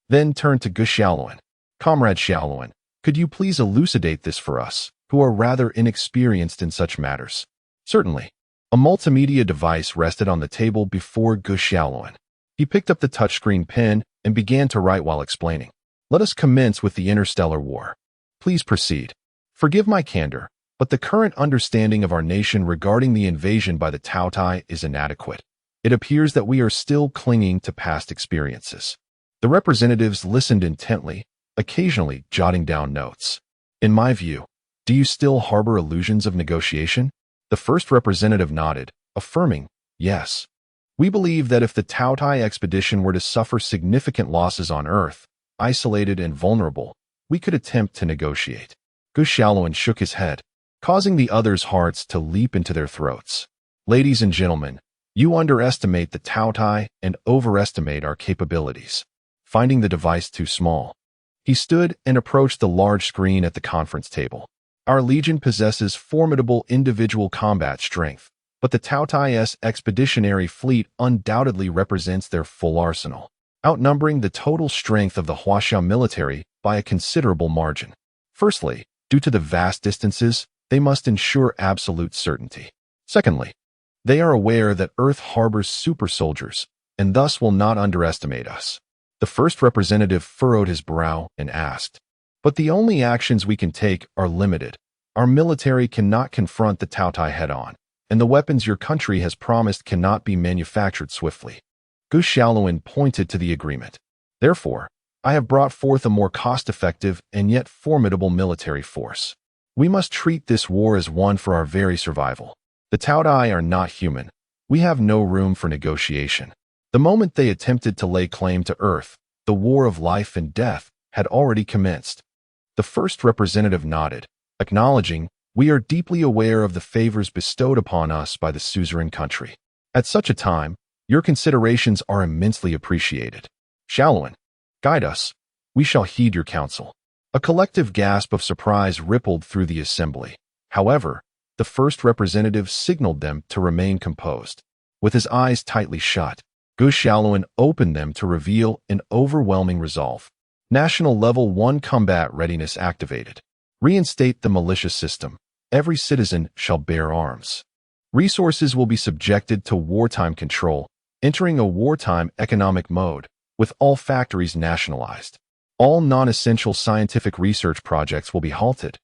then turned to Xiaoluan. Comrade Xiaoluan, could you please elucidate this for us, who are rather inexperienced in such matters? Certainly. A multimedia device rested on the table before Xiaoluan. He picked up the touchscreen pen and began to write while explaining. Let us commence with the interstellar war. Please proceed. Forgive my candor, but the current understanding of our nation regarding the invasion by the Tautai is inadequate. It appears that we are still clinging to past experiences. The representatives listened intently, occasionally jotting down notes. In my view, do you still harbor illusions of negotiation? The first representative nodded, affirming, yes. We believe that if the Tautai expedition were to suffer significant losses on Earth, isolated and vulnerable, we could attempt to negotiate. Xiaoluan shook his head, causing the others' hearts to leap into their throats. Ladies and gentlemen, you underestimate the Tautai and overestimate our capabilities. Finding the device too small, he stood and approached the large screen at the conference table. Our legion possesses formidable individual combat strength, but the Tautai's expeditionary fleet undoubtedly represents their full arsenal, outnumbering the total strength of the Huaxia military by a considerable margin. Firstly, due to the vast distances, they must ensure absolute certainty. Secondly, they are aware that Earth harbors super soldiers, and thus will not underestimate us. The first representative furrowed his brow and asked, but the only actions we can take are limited. Our military cannot confront the Tautai head-on, and the weapons your country has promised cannot be manufactured swiftly. Xiaoluan pointed to the agreement. Therefore, I have brought forth a more cost-effective and yet formidable military force. We must treat this war as one for our very survival. The Tautai are not human. We have no room for negotiation. The moment they attempted to lay claim to Earth, the war of life and death had already commenced. The first representative nodded, acknowledging, we are deeply aware of the favors bestowed upon us by the suzerain country. At such a time, your considerations are immensely appreciated. Xiaoluan, guide us. We shall heed your counsel. A collective gasp of surprise rippled through the assembly. However, the first representative signaled them to remain composed. With his eyes tightly shut, Xiaoluan opened them to reveal an overwhelming resolve. National Level 1 combat readiness activated. Reinstate the militia system. Every citizen shall bear arms. Resources will be subjected to wartime control, entering a wartime economic mode, with all factories nationalized. All non-essential scientific research projects will be halted,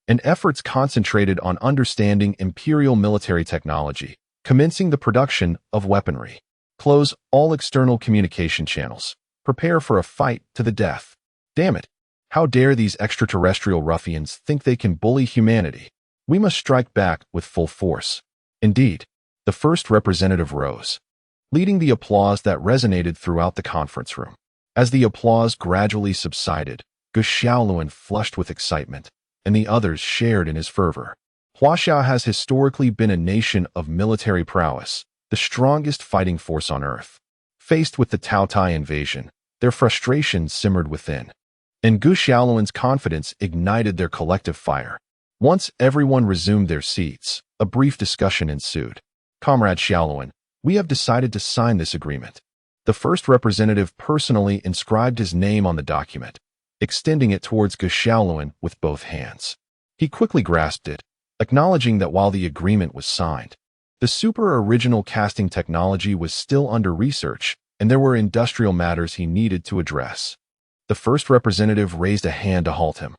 and efforts concentrated on understanding imperial military technology, commencing the production of weaponry. Close all external communication channels. Prepare for a fight to the death. Damn it! How dare these extraterrestrial ruffians think they can bully humanity? We must strike back with full force. Indeed, the first representative rose, leading the applause that resonated throughout the conference room. As the applause gradually subsided, Xiaoluan flushed with excitement, and the others shared in his fervor. Huaxia has historically been a nation of military prowess, the strongest fighting force on Earth. Faced with the Tautai invasion, their frustration simmered within, and Xiaoluan's confidence ignited their collective fire. Once everyone resumed their seats, a brief discussion ensued. Comrade Xiaoluan, we have decided to sign this agreement. The first representative personally inscribed his name on the document, extending it towards Xiaoluan with both hands. He quickly grasped it, acknowledging that while the agreement was signed, the super-original casting technology was still under research, and there were industrial matters he needed to address. The first representative raised a hand to halt him.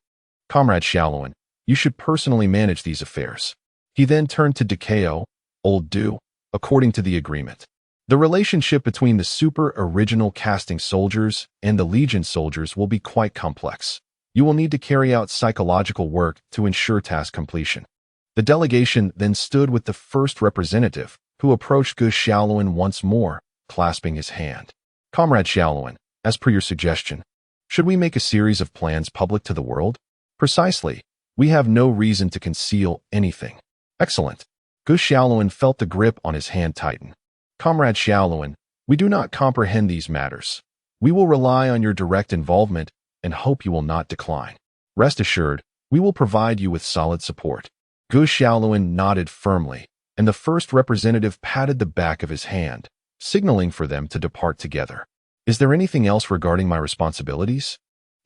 Comrade Xiaoluan, you should personally manage these affairs. He then turned to Decao, Old Du, according to the agreement. The relationship between the super-original casting soldiers and the Legion soldiers will be quite complex. You will need to carry out psychological work to ensure task completion. The delegation then stood with the first representative, who approached Gu Xiaoluan once more, clasping his hand. Comrade Xiaoluan, as per your suggestion, should we make a series of plans public to the world? Precisely. We have no reason to conceal anything. Excellent. Gu Xiaoluan felt the grip on his hand tighten. Comrade Xiaoluan, we do not comprehend these matters. We will rely on your direct involvement and hope you will not decline. Rest assured, we will provide you with solid support. Gu Xiaoluan nodded firmly, and the first representative patted the back of his hand, signaling for them to depart together. Is there anything else regarding my responsibilities?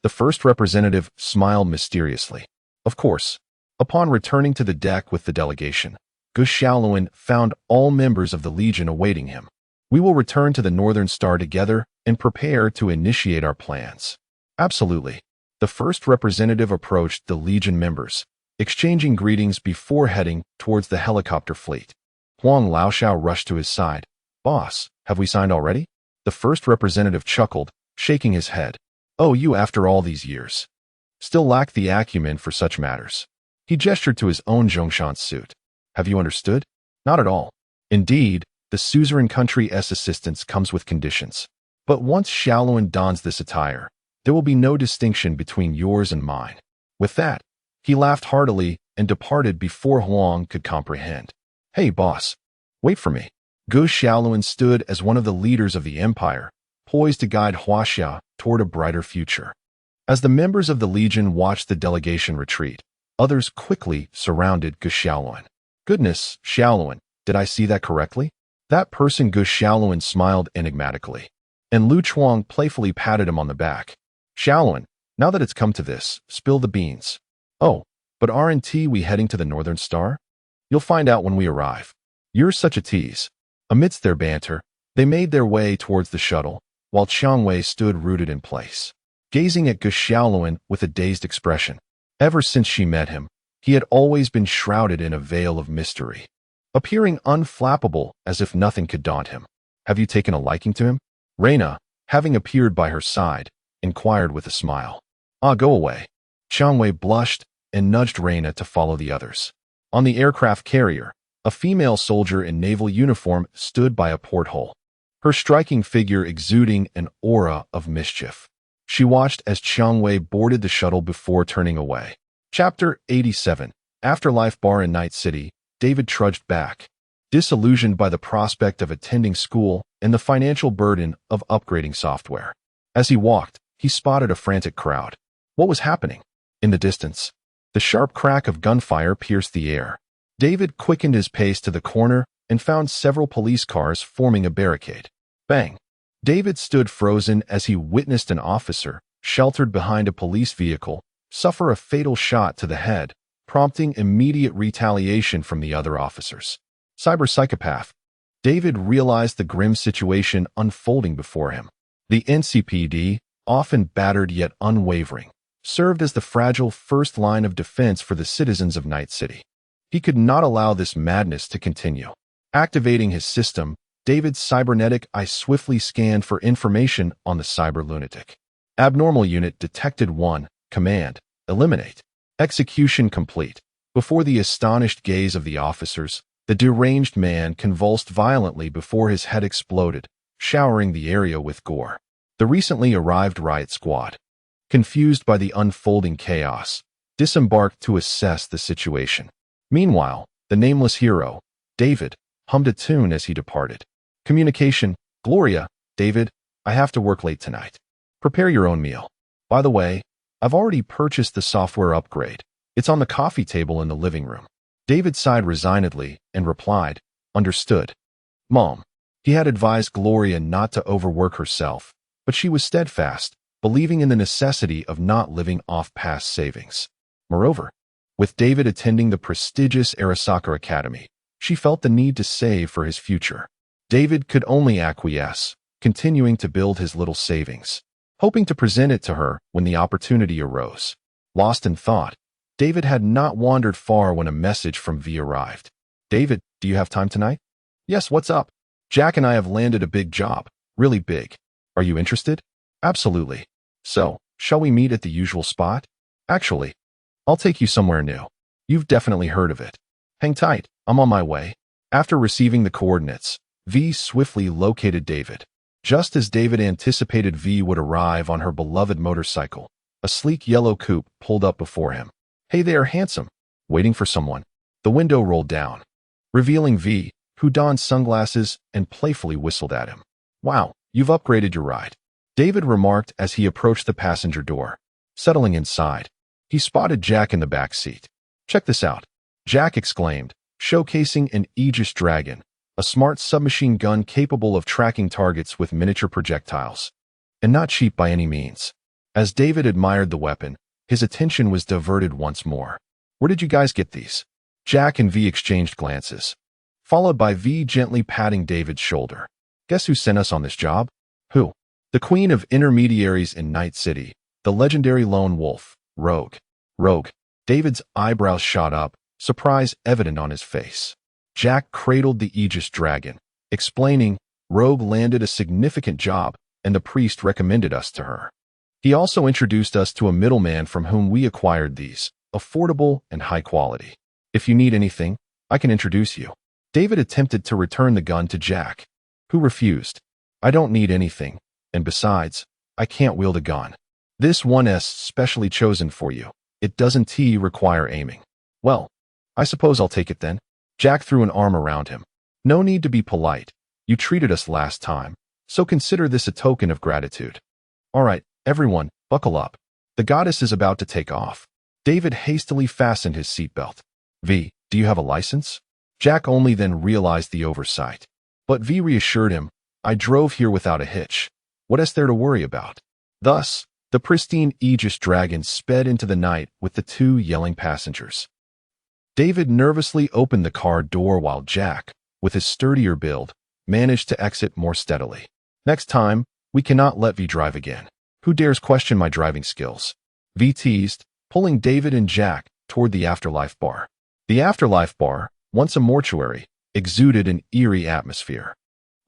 The first representative smiled mysteriously. Of course. Upon returning to the deck with the delegation, Gu Xiaoluan found all members of the Legion awaiting him. We will return to the Northern Star together and prepare to initiate our plans. Absolutely. The first representative approached the Legion members, exchanging greetings before heading towards the helicopter fleet. Huang Laoshao rushed to his side. Boss, have we signed already? The first representative chuckled, shaking his head. Oh, you after all these years. Still lack the acumen for such matters. He gestured to his own Zhongshan suit. Have you understood? Not at all. Indeed, the suzerain country's assistance comes with conditions. But once Xiaoluan dons this attire, there will be no distinction between yours and mine. With that, he laughed heartily and departed before Huang could comprehend. Hey, boss. Wait for me. Gu Xiaoluan stood as one of the leaders of the empire, poised to guide Huaxia toward a brighter future. As the members of the Legion watched the delegation retreat, others quickly surrounded Gu Xiaoluan. Goodness, Xiaoluan, did I see that correctly? That person. Gu Xiaoluan smiled enigmatically, and Lu Chuang playfully patted him on the back. Xiaoluan, now that it's come to this, spill the beans. Oh, but aren't we heading to the Northern Star? You'll find out when we arrive. You're such a tease. Amidst their banter, they made their way towards the shuttle, while Qiang Wei stood rooted in place, gazing at Gu Xiaoluan with a dazed expression. Ever since she met him, he had always been shrouded in a veil of mystery, appearing unflappable as if nothing could daunt him. Have you taken a liking to him? Reina, having appeared by her side, inquired with a smile. Ah, go away. Qiang Wei blushed and nudged Reina to follow the others. On the aircraft carrier, a female soldier in naval uniform stood by a porthole, her striking figure exuding an aura of mischief. She watched as Qiang Wei boarded the shuttle before turning away. Chapter 87. Afterlife Bar in Night City. David trudged back, disillusioned by the prospect of attending school and the financial burden of upgrading software. As he walked, he spotted a frantic crowd. What was happening? In the distance, the sharp crack of gunfire pierced the air. David quickened his pace to the corner and found several police cars forming a barricade. Bang! David stood frozen as he witnessed an officer, sheltered behind a police vehicle, suffer a fatal shot to the head, prompting immediate retaliation from the other officers. Cyber-psychopath. David realized the grim situation unfolding before him. The NCPD, often battered yet unwavering, served as the fragile first line of defense for the citizens of Night City. He could not allow this madness to continue. Activating his system, David's cybernetic eye swiftly scanned for information on the cyber lunatic. Abnormal unit detected 1. Command. Eliminate. Execution complete. Before the astonished gaze of the officers, the deranged man convulsed violently before his head exploded, showering the area with gore. The recently arrived riot squad, confused by the unfolding chaos, disembarked to assess the situation. Meanwhile, the nameless hero, David, hummed a tune as he departed. Communication. Gloria, David, I have to work late tonight. Prepare your own meal. By the way, I've already purchased the software upgrade. It's on the coffee table in the living room. David sighed resignedly and replied, Understood. Mom. He had advised Gloria not to overwork herself, but she was steadfast, believing in the necessity of not living off past savings. Moreover, with David attending the prestigious Arasaka Academy, she felt the need to save for his future. David could only acquiesce, continuing to build his little savings, hoping to present it to her when the opportunity arose. Lost in thought, David had not wandered far when a message from V arrived. David, do you have time tonight? Yes, what's up? Jack and I have landed a big job, really big. Are you interested? Absolutely. So, shall we meet at the usual spot? Actually, I'll take you somewhere new. You've definitely heard of it. Hang tight, I'm on my way. After receiving the coordinates, V swiftly located David. Just as David anticipated V would arrive on her beloved motorcycle, a sleek yellow coupe pulled up before him. Hey there, handsome. Waiting for someone. The window rolled down, revealing V, who donned sunglasses and playfully whistled at him. Wow, you've upgraded your ride, David remarked as he approached the passenger door. Settling inside, he spotted Jack in the back seat. Check this out, Jack exclaimed, showcasing an Aegis Dragon, a smart submachine gun capable of tracking targets with miniature projectiles. And not cheap by any means. As David admired the weapon, his attention was diverted once more. Where did you guys get these? Jack and V exchanged glances, followed by V gently patting David's shoulder. Guess who sent us on this job? Who? The queen of intermediaries in Night City, the legendary lone wolf, Rogue. Rogue. David's eyebrows shot up, surprise evident on his face. Jack cradled the Aegis Dragon, explaining, Rogue landed a significant job, and the priest recommended us to her. He also introduced us to a middleman from whom we acquired these, affordable and high quality. If you need anything, I can introduce you. David attempted to return the gun to Jack, who refused. I don't need anything, and besides, I can't wield a gun. This one's specially chosen for you. It doesn't require aiming. Well, I suppose I'll take it then. Jack threw an arm around him. No need to be polite. You treated us last time, so consider this a token of gratitude. All right, everyone, buckle up. The goddess is about to take off. David hastily fastened his seatbelt. V, do you have a license? Jack only then realized the oversight. But V reassured him, I drove here without a hitch. What is there to worry about? Thus, the pristine Aegis Dragon sped into the night with the two yelling passengers. David nervously opened the car door while Jack, with his sturdier build, managed to exit more steadily. Next time, we cannot let V drive again. Who dares question my driving skills? V teased, pulling David and Jack toward the Afterlife Bar. The Afterlife Bar, once a mortuary, exuded an eerie atmosphere.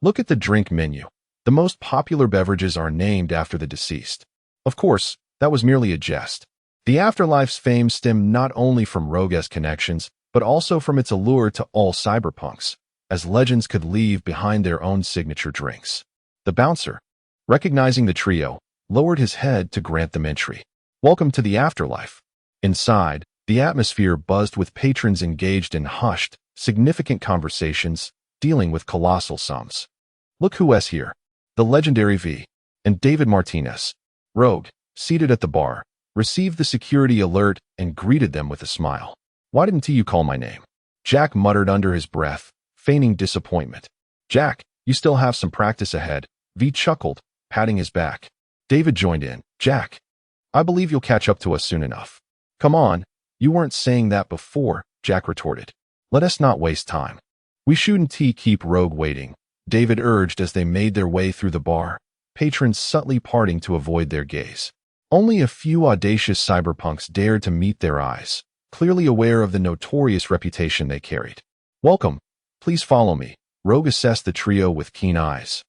Look at the drink menu. The most popular beverages are named after the deceased. Of course, that was merely a jest. The Afterlife's fame stemmed not only from Rogue's connections, but also from its allure to all cyberpunks, as legends could leave behind their own signature drinks. The bouncer, recognizing the trio, lowered his head to grant them entry. Welcome to the Afterlife. Inside, the atmosphere buzzed with patrons engaged in hushed, significant conversations, dealing with colossal sums. Look who's here. The legendary V, and David Martinez. Rogue, seated at the bar, received the security alert and greeted them with a smile. Why didn't you call my name? Jack muttered under his breath, feigning disappointment. Jack, you still have some practice ahead, V chuckled, patting his back. David joined in. Jack, I believe you'll catch up to us soon enough. Come on, you weren't saying that before, Jack retorted. Let us not waste time. We shouldn't keep Rogue waiting, David urged as they made their way through the bar, patrons subtly parting to avoid their gaze. Only a few audacious cyberpunks dared to meet their eyes, clearly aware of the notorious reputation they carried. Welcome. Please follow me. Rogue assessed the trio with keen eyes,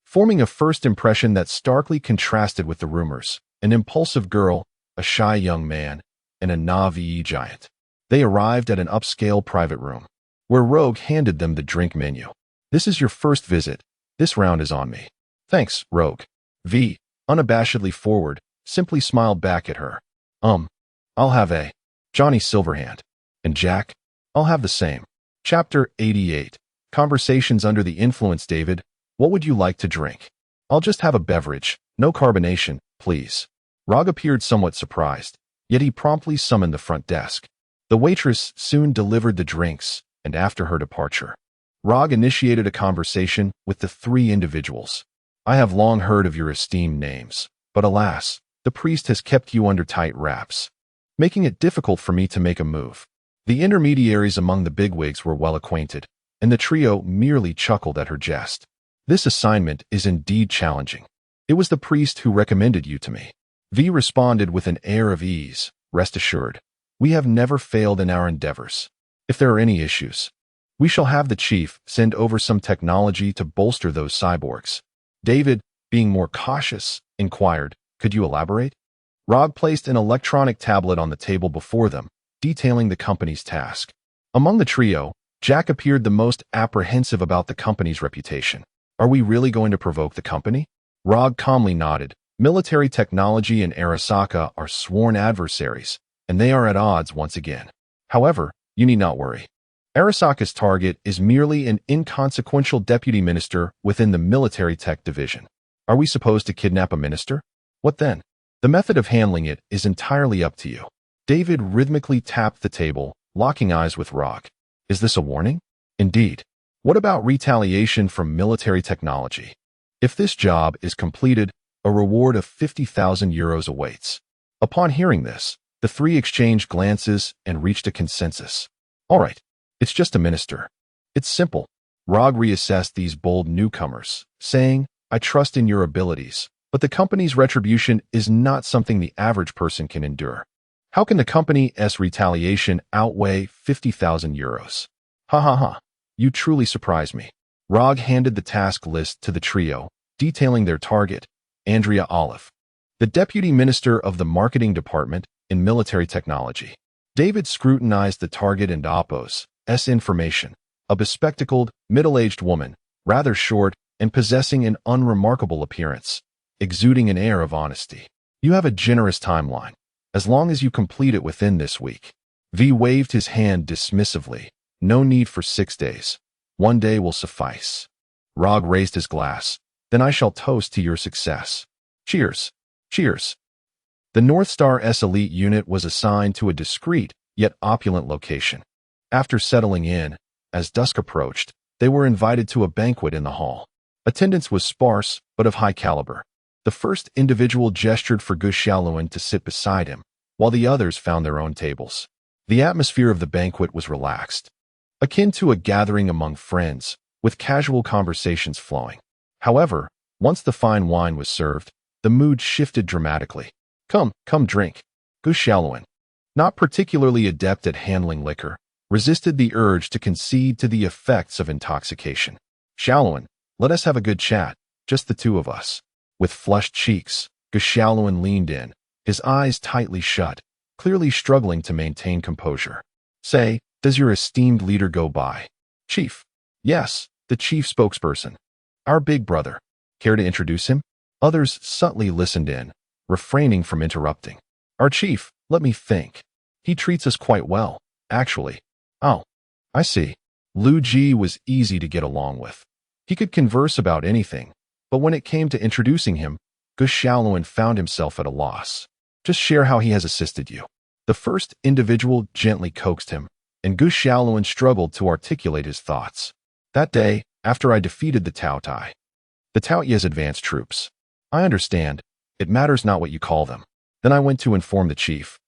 forming a first impression that starkly contrasted with the rumors. An impulsive girl, a shy young man, and a Navi giant. They arrived at an upscale private room, where Rogue handed them the drink menu. This is your first visit. This round is on me. Thanks, Rogue. V, unabashedly forward, simply smiled back at her. I'll have a Johnny Silverhand. And Jack, I'll have the same. Chapter 88. Conversations under the influence. David, what would you like to drink? I'll just have a beverage, no carbonation, please. Rogue appeared somewhat surprised, yet he promptly summoned the front desk. The waitress soon delivered the drinks, and after her departure, Rogue initiated a conversation with the three individuals. I have long heard of your esteemed names, but alas, the priest has kept you under tight wraps, making it difficult for me to make a move. The intermediaries among the bigwigs were well acquainted, and the trio merely chuckled at her jest. This assignment is indeed challenging. It was the priest who recommended you to me. V responded with an air of ease. Rest assured, we have never failed in our endeavors. If there are any issues, we shall have the chief send over some technology to bolster those cyborgs. David, being more cautious, inquired, could you elaborate? Rog placed an electronic tablet on the table before them, detailing the company's task. Among the trio, Jack appeared the most apprehensive about the company's reputation. Are we really going to provoke the company? Rog calmly nodded. Military technology and Arasaka are sworn adversaries, and they are at odds once again. However, you need not worry. Arasaka's target is merely an inconsequential deputy minister within the military tech division. Are we supposed to kidnap a minister? What then? The method of handling it is entirely up to you. David rhythmically tapped the table, locking eyes with Rog. Is this a warning? Indeed. What about retaliation from military technology? If this job is completed, a reward of 50,000 euros awaits. Upon hearing this, the three exchanged glances and reached a consensus. All right, it's just a minister. It's simple. Rog reassessed these bold newcomers, saying, I trust in your abilities, but the company's retribution is not something the average person can endure. How can the company's retaliation outweigh 50,000 euros? Ha ha ha. You truly surprise me. Rog handed the task list to the trio, detailing their target, Andrea Olive, the deputy minister of the marketing department in military technology. David scrutinized the target and Oppo's information, a bespectacled, middle-aged woman, rather short and possessing an unremarkable appearance, exuding an air of honesty. You have a generous timeline, as long as you complete it within this week. V waved his hand dismissively. No need for 6 days. 1 day will suffice. Rog raised his glass. Then I shall toast to your success. Cheers. Cheers. The North Star S elite unit was assigned to a discreet, yet opulent location. After settling in, as dusk approached, they were invited to a banquet in the hall. Attendance was sparse, but of high caliber. The first individual gestured for Gus Shaluan to sit beside him, while the others found their own tables. The atmosphere of the banquet was relaxed, akin to a gathering among friends, with casual conversations flowing. However, once the fine wine was served, the mood shifted dramatically. Come drink. Gus Shaluan, not particularly adept at handling liquor, resisted the urge to concede to the effects of intoxication. Shaluan, let us have a good chat, just the two of us. With flushed cheeks, Gus Shaluan leaned in, his eyes tightly shut, clearly struggling to maintain composure. Say, does your esteemed leader go by? Chief. Yes, the chief spokesperson. Our big brother. Care to introduce him? Others subtly listened in, refraining from interrupting. Our chief, let me think. He treats us quite well, actually. Oh, I see. Liu Ji was easy to get along with. He could converse about anything, but when it came to introducing him, Gus Shaluan found himself at a loss. Just share how he has assisted you. The first individual gently coaxed him, and Gus Shaluan struggled to articulate his thoughts. That day, after I defeated the Taotai, the Taoye's advanced troops. I understand. It matters not what you call them. Then I went to inform the chief,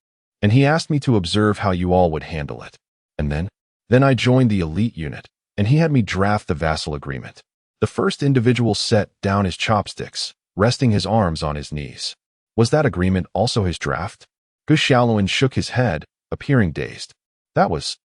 and he asked me to observe how you all would handle it. And then I joined the elite unit, and he had me draft the vassal agreement. The first individual set down his chopsticks, resting his arms on his knees. Was that agreement also his draft? Gus Shaluan shook his head, appearing dazed. That was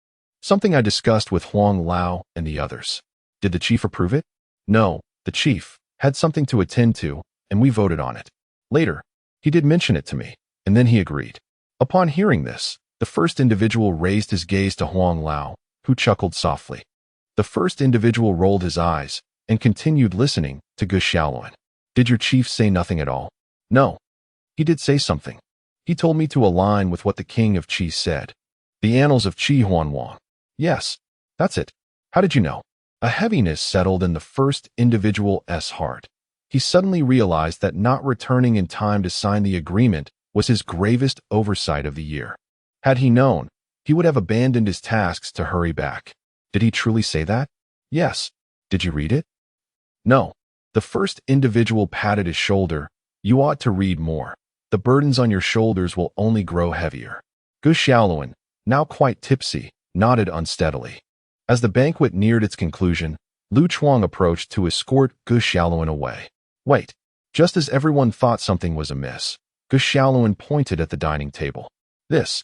something I discussed with Huang Lao and the others. Did the chief approve it? No, the chief had something to attend to, and we voted on it. Later, he did mention it to me, and then he agreed. Upon hearing this, the first individual raised his gaze to Huang Lao, who chuckled softly. The first individual rolled his eyes and continued listening to Gus Shaluan. Did your chief say nothing at all? No. He did say something. He told me to align with what the king of Qi said. The annals of Qi Huanwang. Yes, that's it. How did you know? A heaviness settled in the first individual's heart. He suddenly realized that not returning in time to sign the agreement was his gravest oversight of the year. Had he known, he would have abandoned his tasks to hurry back. Did he truly say that? Yes. Did you read it? No. The first individual patted his shoulder. You ought to read more. The burdens on your shoulders will only grow heavier. Gus Shaluan, now quite tipsy, nodded unsteadily. As the banquet neared its conclusion, Lu Chuang approached to escort Gus Shaluan away. Wait. Just as everyone thought something was amiss, Gus Shaluan pointed at the dining table. This.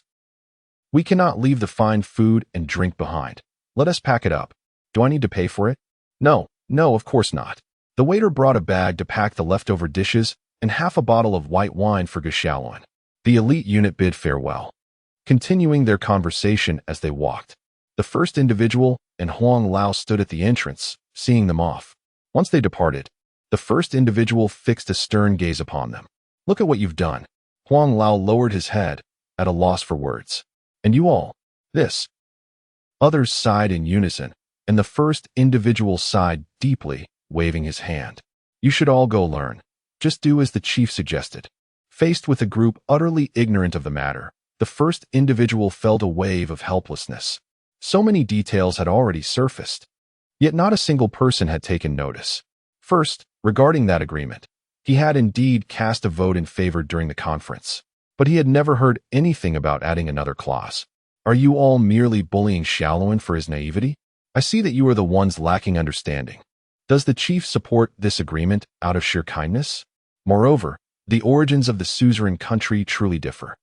We cannot leave the fine food and drink behind. Let us pack it up. Do I need to pay for it? No, of course not. The waiter brought a bag to pack the leftover dishes and half a bottle of white wine for Gus Shaluan. The elite unit bid farewell, continuing their conversation as they walked. The first individual and Huang Lao stood at the entrance, seeing them off. Once they departed, the first individual fixed a stern gaze upon them. "Look at what you've done." Huang Lao lowered his head, at a loss for words. "And you all, this." Others sighed in unison, and the first individual sighed deeply, waving his hand. "You should all go learn. Just do as the chief suggested." Faced with a group utterly ignorant of the matter, the first individual felt a wave of helplessness. So many details had already surfaced, yet not a single person had taken notice. First, regarding that agreement, he had indeed cast a vote in favor during the conference, but he had never heard anything about adding another clause. "Are you all merely bullying Shaolin for his naivety? I see that you are the ones lacking understanding. Does the chief support this agreement out of sheer kindness? Moreover, the origins of the suzerain country truly differ,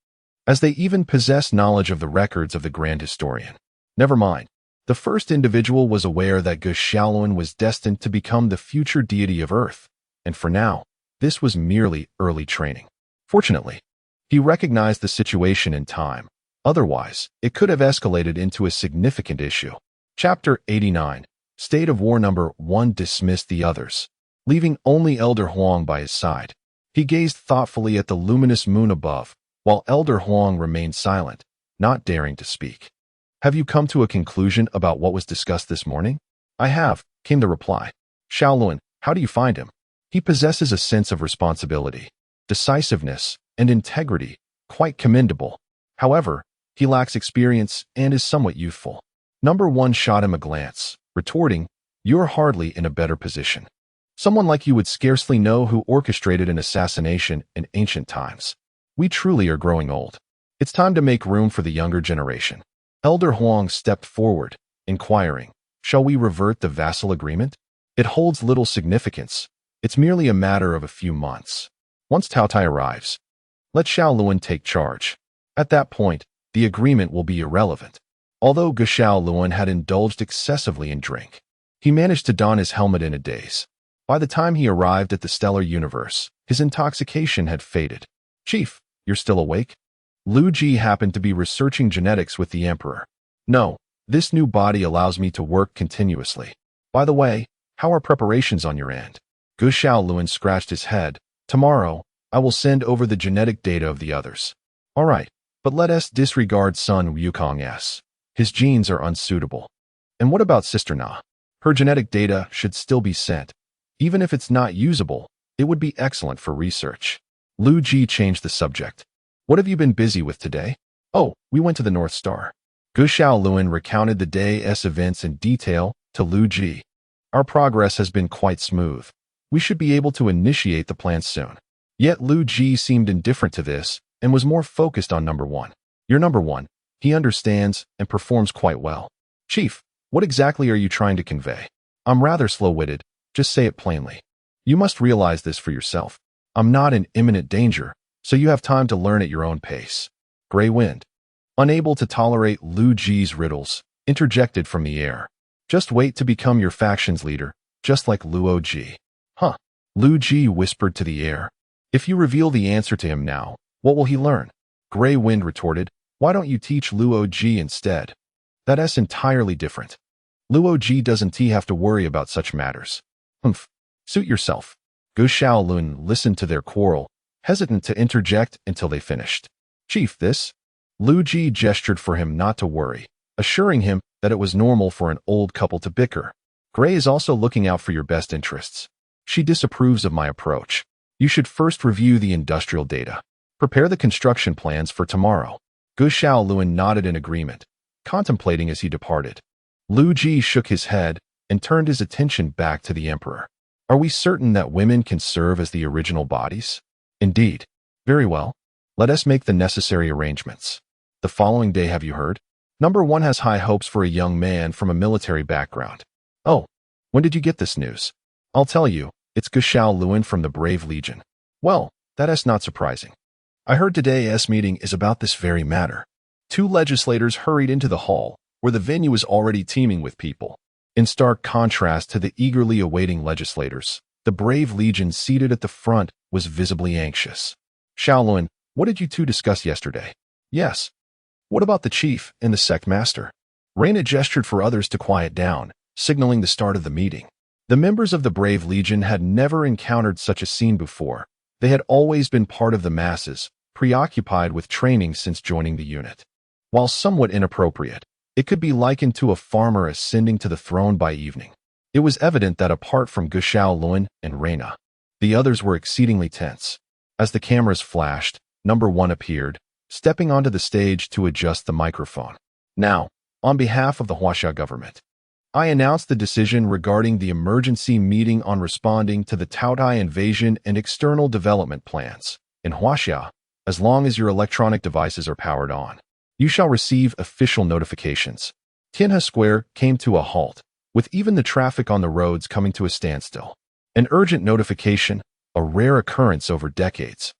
as they even possess knowledge of the records of the Grand Historian." Never mind. The first individual was aware that Shaolin was destined to become the future deity of Earth, and for now, this was merely early training. Fortunately, he recognized the situation in time. Otherwise, it could have escalated into a significant issue. Chapter 89, State of War Number 1 dismissed the others, leaving only Elder Huang by his side. He gazed thoughtfully at the luminous moon above, while Elder Huang remained silent, not daring to speak. "Have you come to a conclusion about what was discussed this morning?" "I have," came the reply. "Shaolin, how do you find him?" "He possesses a sense of responsibility, decisiveness, and integrity, quite commendable. However, he lacks experience and is somewhat youthful." Number 1 shot him a glance, retorting, "You're hardly in a better position. Someone like you would scarcely know who orchestrated an assassination in ancient times. We truly are growing old. It's time to make room for the younger generation." Elder Huang stepped forward, inquiring, "Shall we revert the vassal agreement? It holds little significance. It's merely a matter of a few months. Once Tao Tai arrives, let Shaolin take charge. At that point, the agreement will be irrelevant." Although Shaolin had indulged excessively in drink, he managed to don his helmet in a daze. By the time he arrived at the stellar universe, his intoxication had faded. "Chief, you're still awake?" Liu Ji happened to be researching genetics with the Emperor. "No, this new body allows me to work continuously. By the way, how are preparations on your end?" Shaolin scratched his head. "Tomorrow, I will send over the genetic data of the others." "All right, but let us disregard son Wukong S. His genes are unsuitable. And what about Sister Na? Her genetic data should still be sent. Even if it's not usable, it would be excellent for research." Liu Ji changed the subject. "What have you been busy with today?" "Oh, we went to the North Star." Shaolin recounted the day's events in detail to Liu Ji. "Our progress has been quite smooth. We should be able to initiate the plan soon." Yet Liu Ji seemed indifferent to this and was more focused on number 1. "You're number 1. He understands and performs quite well." "Chief, what exactly are you trying to convey?" "I'm rather slow-witted. Just say it plainly. You must realize this for yourself. I'm not in imminent danger, so you have time to learn at your own pace." Gray Wind, unable to tolerate Liu Ji's riddles, interjected from the air. "Just wait to become your faction's leader, just like Luo Ji." "Huh?" Liu Ji whispered to the air. "If you reveal the answer to him now, what will he learn?" Gray Wind retorted, "Why don't you teach Luo Ji instead? That's entirely different. Luo Ji doesn't have to worry about such matters." "Humph. Suit yourself." Shaolin listened to their quarrel, hesitant to interject until they finished. "Chief, this?" Liu Ji gestured for him not to worry, assuring him that it was normal for an old couple to bicker. "Gray is also looking out for your best interests. She disapproves of my approach. You should first review the industrial data. Prepare the construction plans for tomorrow." Shaolin nodded in agreement, contemplating as he departed. Liu Ji shook his head and turned his attention back to the Emperor. "Are we certain that women can serve as the original bodies?" "Indeed." "Very well. Let us make the necessary arrangements. The following day, have you heard? Number 1 has high hopes for a young man from a military background." "Oh, when did you get this news?" "I'll tell you, it's Shaolin from the Brave Legion." "Well, that's not surprising. I heard today's meeting is about this very matter." 2 legislators hurried into the hall, where the venue was already teeming with people. In stark contrast to the eagerly awaiting legislators, the Brave Legion seated at the front was visibly anxious. "Shaolin, What did you two discuss yesterday? Yes. What about the chief and the sect master? Reyna gestured for others to quiet down, signaling the start of the meeting. The members of the Brave Legion had never encountered such a scene before. They had always been part of the masses, preoccupied with training since joining the unit. While somewhat inappropriate, it could be likened to a farmer ascending to the throne by evening. It was evident that apart from Guxiaolun and Reyna, the others were exceedingly tense. As the cameras flashed, Number 1 appeared, stepping onto the stage to adjust the microphone. Now, on behalf of the Huaxia government, I announce the decision regarding the emergency meeting on responding to the Taotai invasion and external development plans. In Huaxia, as long as your electronic devices are powered on, you shall receive official notifications. Tianhe Square came to a halt, with even the traffic on the roads coming to a standstill. An urgent notification, a rare occurrence over decades.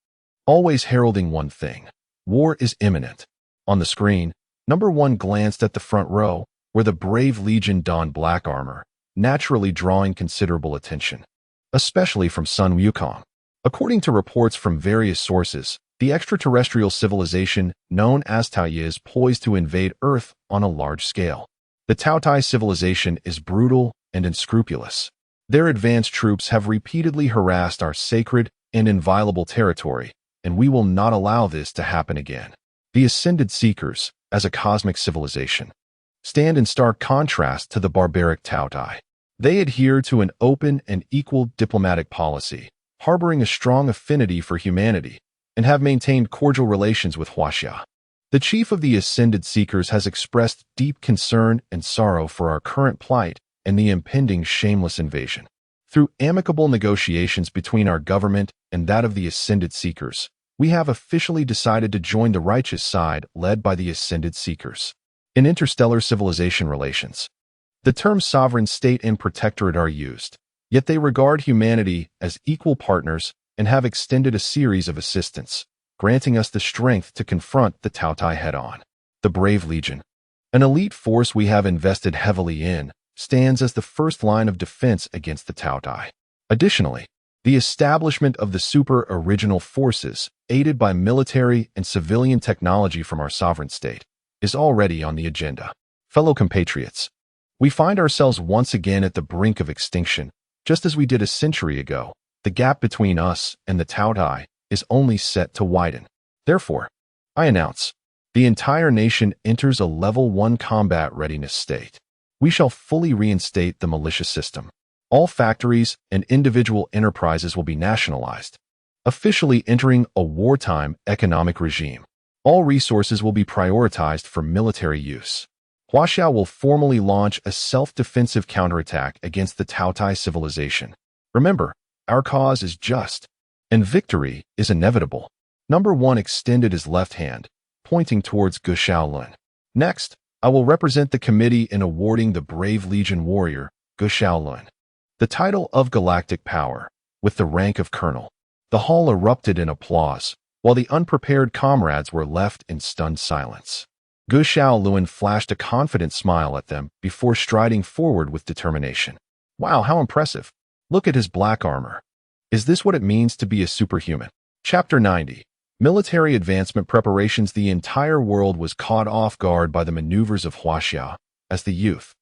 Always heralding one thing: war is imminent. On the screen, Number 1 glanced at the front row, where the Brave Legion donned black armor, naturally drawing considerable attention, especially from Sun Wukong. According to reports from various sources, the extraterrestrial civilization known as Taotai is poised to invade Earth on a large scale. The Taotai civilization is brutal and unscrupulous. Their advanced troops have repeatedly harassed our sacred and inviolable territory, and we will not allow this to happen again. The Ascendant Seekers, as a cosmic civilization, stand in stark contrast to the barbaric Taotai. They adhere to an open and equal diplomatic policy, harboring a strong affinity for humanity, and have maintained cordial relations with Huaxia. The chief of the Ascendant Seekers has expressed deep concern and sorrow for our current plight and the impending shameless invasion. Through amicable negotiations between our government and that of the Ascendant Seekers, we have officially decided to join the righteous side led by the Ascendant Seekers. In interstellar civilization relations, the terms sovereign state and protectorate are used, yet they regard humanity as equal partners and have extended a series of assistance, granting us the strength to confront the Taotai head-on. The Brave Legion, an elite force we have invested heavily in, stands as the first line of defense against the Taotai. Additionally, the establishment of the super original forces, aided by military and civilian technology from our sovereign state, is already on the agenda. Fellow compatriots, we find ourselves once again at the brink of extinction, just as we did a century ago. The gap between us and the Taotai is only set to widen. Therefore, I announce, the entire nation enters a level 1 combat readiness state. We shall fully reinstate the militia system. All factories and individual enterprises will be nationalized, officially entering a wartime economic regime. All resources will be prioritized for military use. Huaxia will formally launch a self-defensive counterattack against the Taotai civilization. Remember, our cause is just, and victory is inevitable. Number 1 extended his left hand, pointing towards Guxiaolun. Next, I will represent the committee in awarding the Brave Legion warrior, Guxiaolun, the title of Galactic Power, with the rank of Colonel. The hall erupted in applause, while the unprepared comrades were left in stunned silence. Guxiaolun flashed a confident smile at them before striding forward with determination. Wow, how impressive. Look at his black armor. Is this what it means to be a superhuman? Chapter 90. Military advancement preparations. The entire world was caught off guard by the maneuvers of Huaxia, as the youth,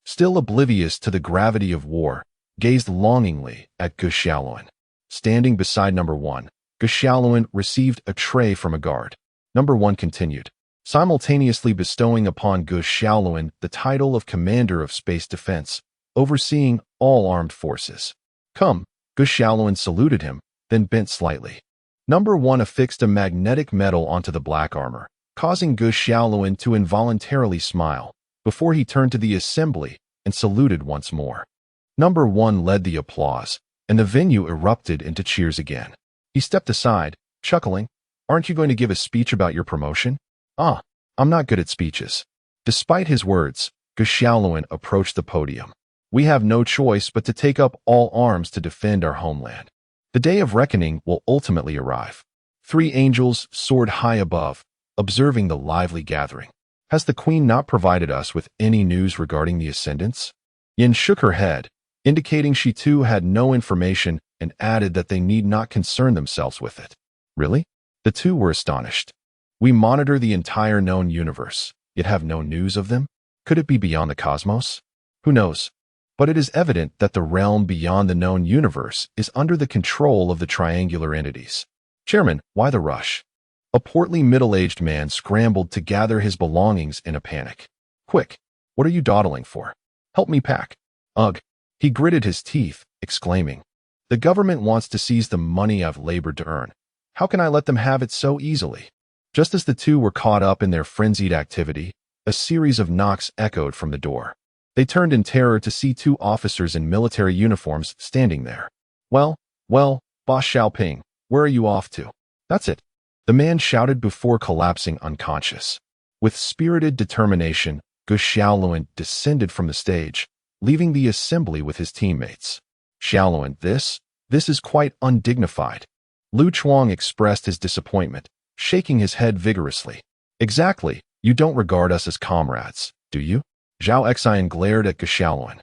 still oblivious to the gravity of war, gazed longingly at Guxiaolun. Standing beside Number 1, Guxiaolun received a tray from a guard. Number 1 continued, simultaneously bestowing upon Guxiaolun the title of Commander of Space Defense, overseeing all armed forces. Come, Guxiaolun saluted him, then bent slightly. Number 1 affixed a magnetic medal onto the black armor, causing Guxiaolun to involuntarily smile, before he turned to the assembly and saluted once more. Number 1 led the applause, and the venue erupted into cheers again. He stepped aside, chuckling, "Aren't you going to give a speech about your promotion?" "Ah, I'm not good at speeches." Despite his words, Guxiaolun approached the podium. "We have no choice but to take up all arms to defend our homeland. The day of reckoning will ultimately arrive." 3 angels soared high above, observing the lively gathering. "Has the queen not provided us with any news regarding the Ascendants?" Yin shook her head, indicating she too had no information, and added that they need not concern themselves with it. "Really? The two were astonished. We monitor the entire known universe, yet have no news of them? Could it be beyond the cosmos? Who knows? But it is evident that the realm beyond the known universe is under the control of the triangular entities. Chairman, why the rush? A portly middle-aged man scrambled to gather his belongings in a panic. Quick, what are you dawdling for? Help me pack. Ugh. He gritted his teeth, exclaiming, the government wants to seize the money I've labored to earn. How can I let them have it so easily? Just as the two were caught up in their frenzied activity, a series of knocks echoed from the door. They turned in terror to see two officers in military uniforms standing there. Well, Boss Xiaoping, where are you off to? That's it, the man shouted before collapsing unconscious. With spirited determination, Gu Xiaoluan descended from the stage, leaving the assembly with his teammates. Xiaoluan, this is quite undignified. Lu Chuang expressed his disappointment, shaking his head vigorously. Exactly, you don't regard us as comrades, do you? Zhao Xian glared at Gu Xiaoluan,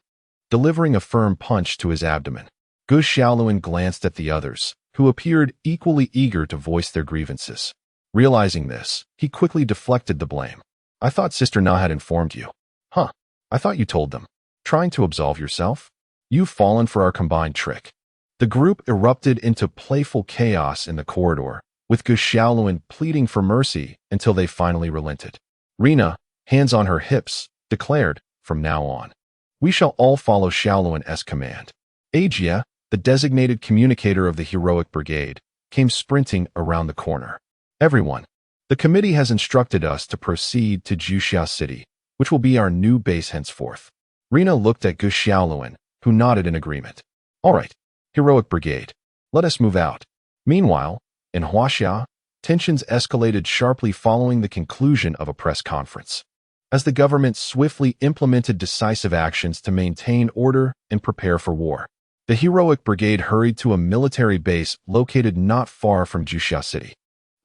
delivering a firm punch to his abdomen. Gu Xiaoluan glanced at the others, who appeared equally eager to voice their grievances. Realizing this, he quickly deflected the blame. I thought Sister Na had informed you. Huh, I thought you told them. Trying to absolve yourself? You've fallen for our combined trick. The group erupted into playful chaos in the corridor, with Gu Xiaoluan pleading for mercy until they finally relented. Rena, hands on her hips, declared, from now on, we shall all follow Xiaoluan's command. Ajia, the designated communicator of the heroic brigade, came sprinting around the corner. Everyone, the committee has instructed us to proceed to Juxia City, which will be our new base henceforth. Rena looked at Gu Xiaoluan, who nodded in agreement. All right, heroic brigade, let us move out. Meanwhile, in Huaxia, tensions escalated sharply following the conclusion of a press conference. As the government swiftly implemented decisive actions to maintain order and prepare for war, the heroic brigade hurried to a military base located not far from Juxia City.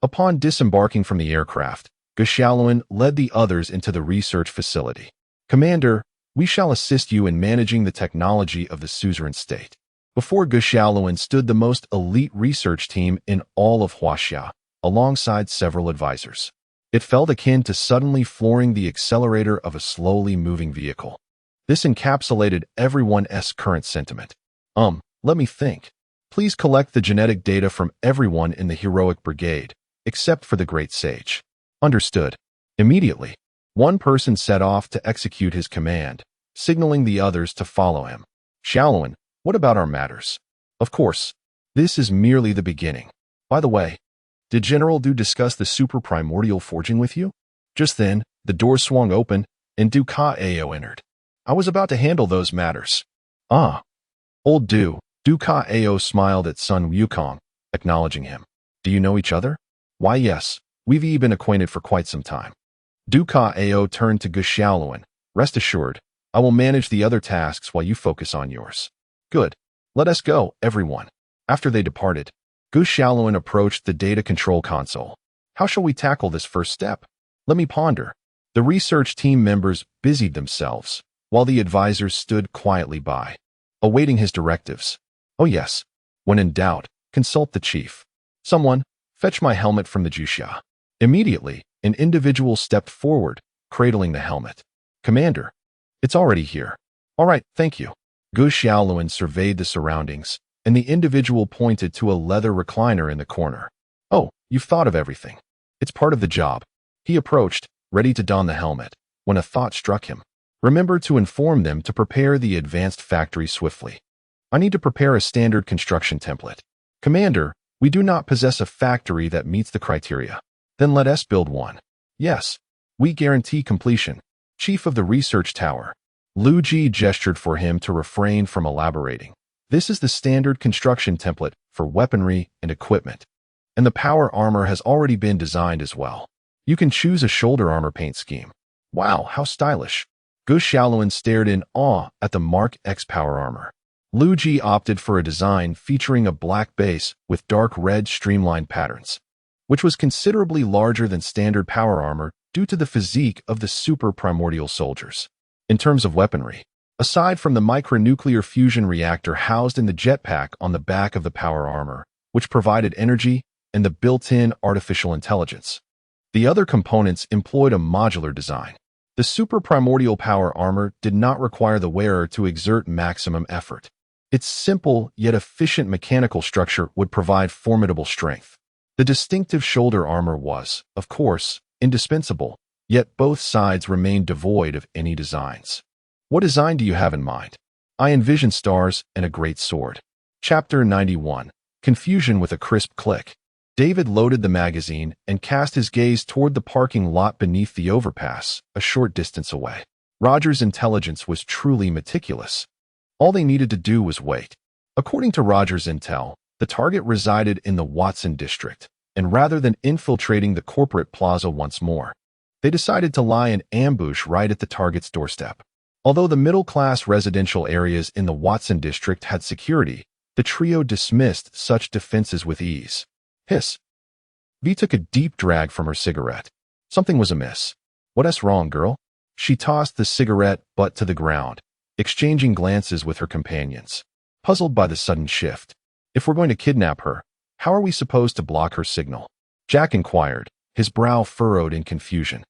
Upon disembarking from the aircraft, Gu Xiaoluan led the others into the research facility. Commander, we shall assist you in managing the technology of the suzerain state. Before Gu Xiaoluan stood the most elite research team in all of Huaxia, alongside several advisors. It felt akin to suddenly flooring the accelerator of a slowly moving vehicle. This encapsulated everyone's current sentiment. Let me think. Please collect the genetic data from everyone in the heroic brigade, except for the great sage. Understood. Immediately, one person set off to execute his command, signaling the others to follow him. Xiaoluan, what about our matters? Of course, this is merely the beginning. By the way, did General Du discuss the super primordial forging with you? Just then, the door swung open, and Du Ka Ao entered. I was about to handle those matters. Ah. Old Du Ka Ao smiled at Sun Wukong, acknowledging him. Do you know each other? Why yes, we've been acquainted for quite some time. Du Ka Ao turned to Gu Xiaoluan. Rest assured, I will manage the other tasks while you focus on yours. Good. Let us go, everyone. After they departed, Gu Xiaoluan approached the data control console. How shall we tackle this first step? Let me ponder. The research team members busied themselves, while the advisors stood quietly by, awaiting his directives. Oh yes, when in doubt, consult the chief. Someone, fetch my helmet from the Juxia. Immediately, an individual stepped forward, cradling the helmet. Commander, it's already here. All right, thank you. Gu Xiaoluan surveyed the surroundings, and the individual pointed to a leather recliner in the corner. Oh, you've thought of everything. It's part of the job. He approached, ready to don the helmet, when a thought struck him. Remember to inform them to prepare the advanced factory swiftly. I need to prepare a standard construction template. Commander, we do not possess a factory that meets the criteria. Then let us build one. Yes, we guarantee completion. Chief of the research tower. Liu Ji gestured for him to refrain from elaborating. This is the standard construction template for weaponry and equipment, and the power armor has already been designed as well. You can choose a shoulder armor paint scheme. Wow, how stylish. Gu Xiaoluan stared in awe at the Mark X power armor. Liu Ji opted for a design featuring a black base with dark red streamlined patterns, which was considerably larger than standard power armor due to the physique of the super primordial soldiers. In terms of weaponry, aside from the micronuclear fusion reactor housed in the jetpack on the back of the power armor, which provided energy, and the built-in artificial intelligence. The other components employed a modular design. The super primordial power armor did not require the wearer to exert maximum effort. Its simple yet efficient mechanical structure would provide formidable strength. The distinctive shoulder armor was, of course, indispensable, yet both sides remained devoid of any designs. What design do you have in mind? I envision stars and a great sword. Chapter 91. Confusion with a crisp click. David loaded the magazine and cast his gaze toward the parking lot beneath the overpass, a short distance away. Roger's intelligence was truly meticulous. All they needed to do was wait. According to Roger's intel, the target resided in the Watson district, and rather than infiltrating the corporate plaza once more, they decided to lie in ambush right at the target's doorstep. Although the middle-class residential areas in the Watson district had security, the trio dismissed such defenses with ease. Hiss. V took a deep drag from her cigarette. Something was amiss. What's wrong, girl? She tossed the cigarette butt to the ground, exchanging glances with her companions, puzzled by the sudden shift. If we're going to kidnap her, how are we supposed to block her signal? Jack inquired, his brow furrowed in confusion.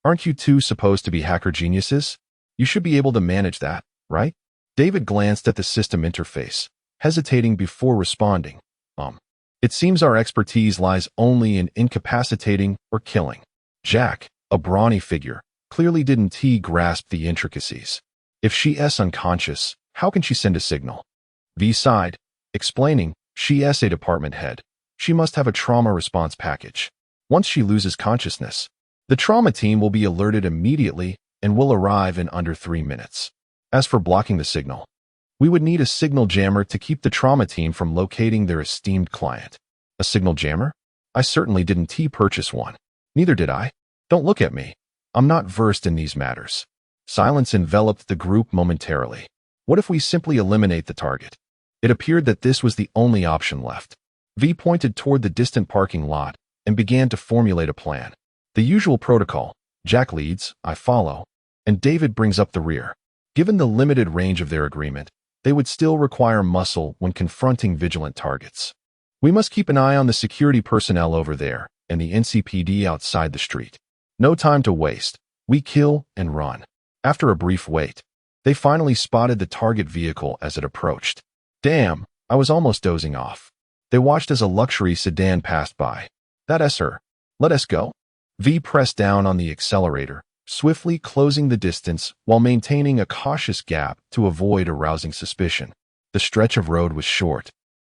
Aren't you two supposed to be hacker geniuses? You should be able to manage that, right? David glanced at the system interface, hesitating before responding. It seems our expertise lies only in incapacitating or killing. Jack, a brawny figure, clearly didn't grasp the intricacies. If she's unconscious, how can she send a signal? V sighed, explaining, she's a department head. She must have a trauma response package. Once she loses consciousness, the trauma team will be alerted immediately and will arrive in under 3 minutes. As for blocking the signal, we would need a signal jammer to keep the trauma team from locating their esteemed client. A signal jammer? I certainly didn't purchase one. Neither did I. Don't look at me. I'm not versed in these matters. Silence enveloped the group momentarily. What if we simply eliminate the target? It appeared that this was the only option left. V pointed toward the distant parking lot and began to formulate a plan. The usual protocol: Jack leads, I follow, and David brings up the rear. Given the limited range of their agreement, they would still require muscle when confronting vigilant targets. We must keep an eye on the security personnel over there and the NCPD outside the street. No time to waste. We kill and run. After a brief wait, they finally spotted the target vehicle as it approached. Damn, I was almost dozing off. They watched as a luxury sedan passed by. That's her. Let us go. V pressed down on the accelerator, swiftly closing the distance while maintaining a cautious gap to avoid arousing suspicion. The stretch of road was short,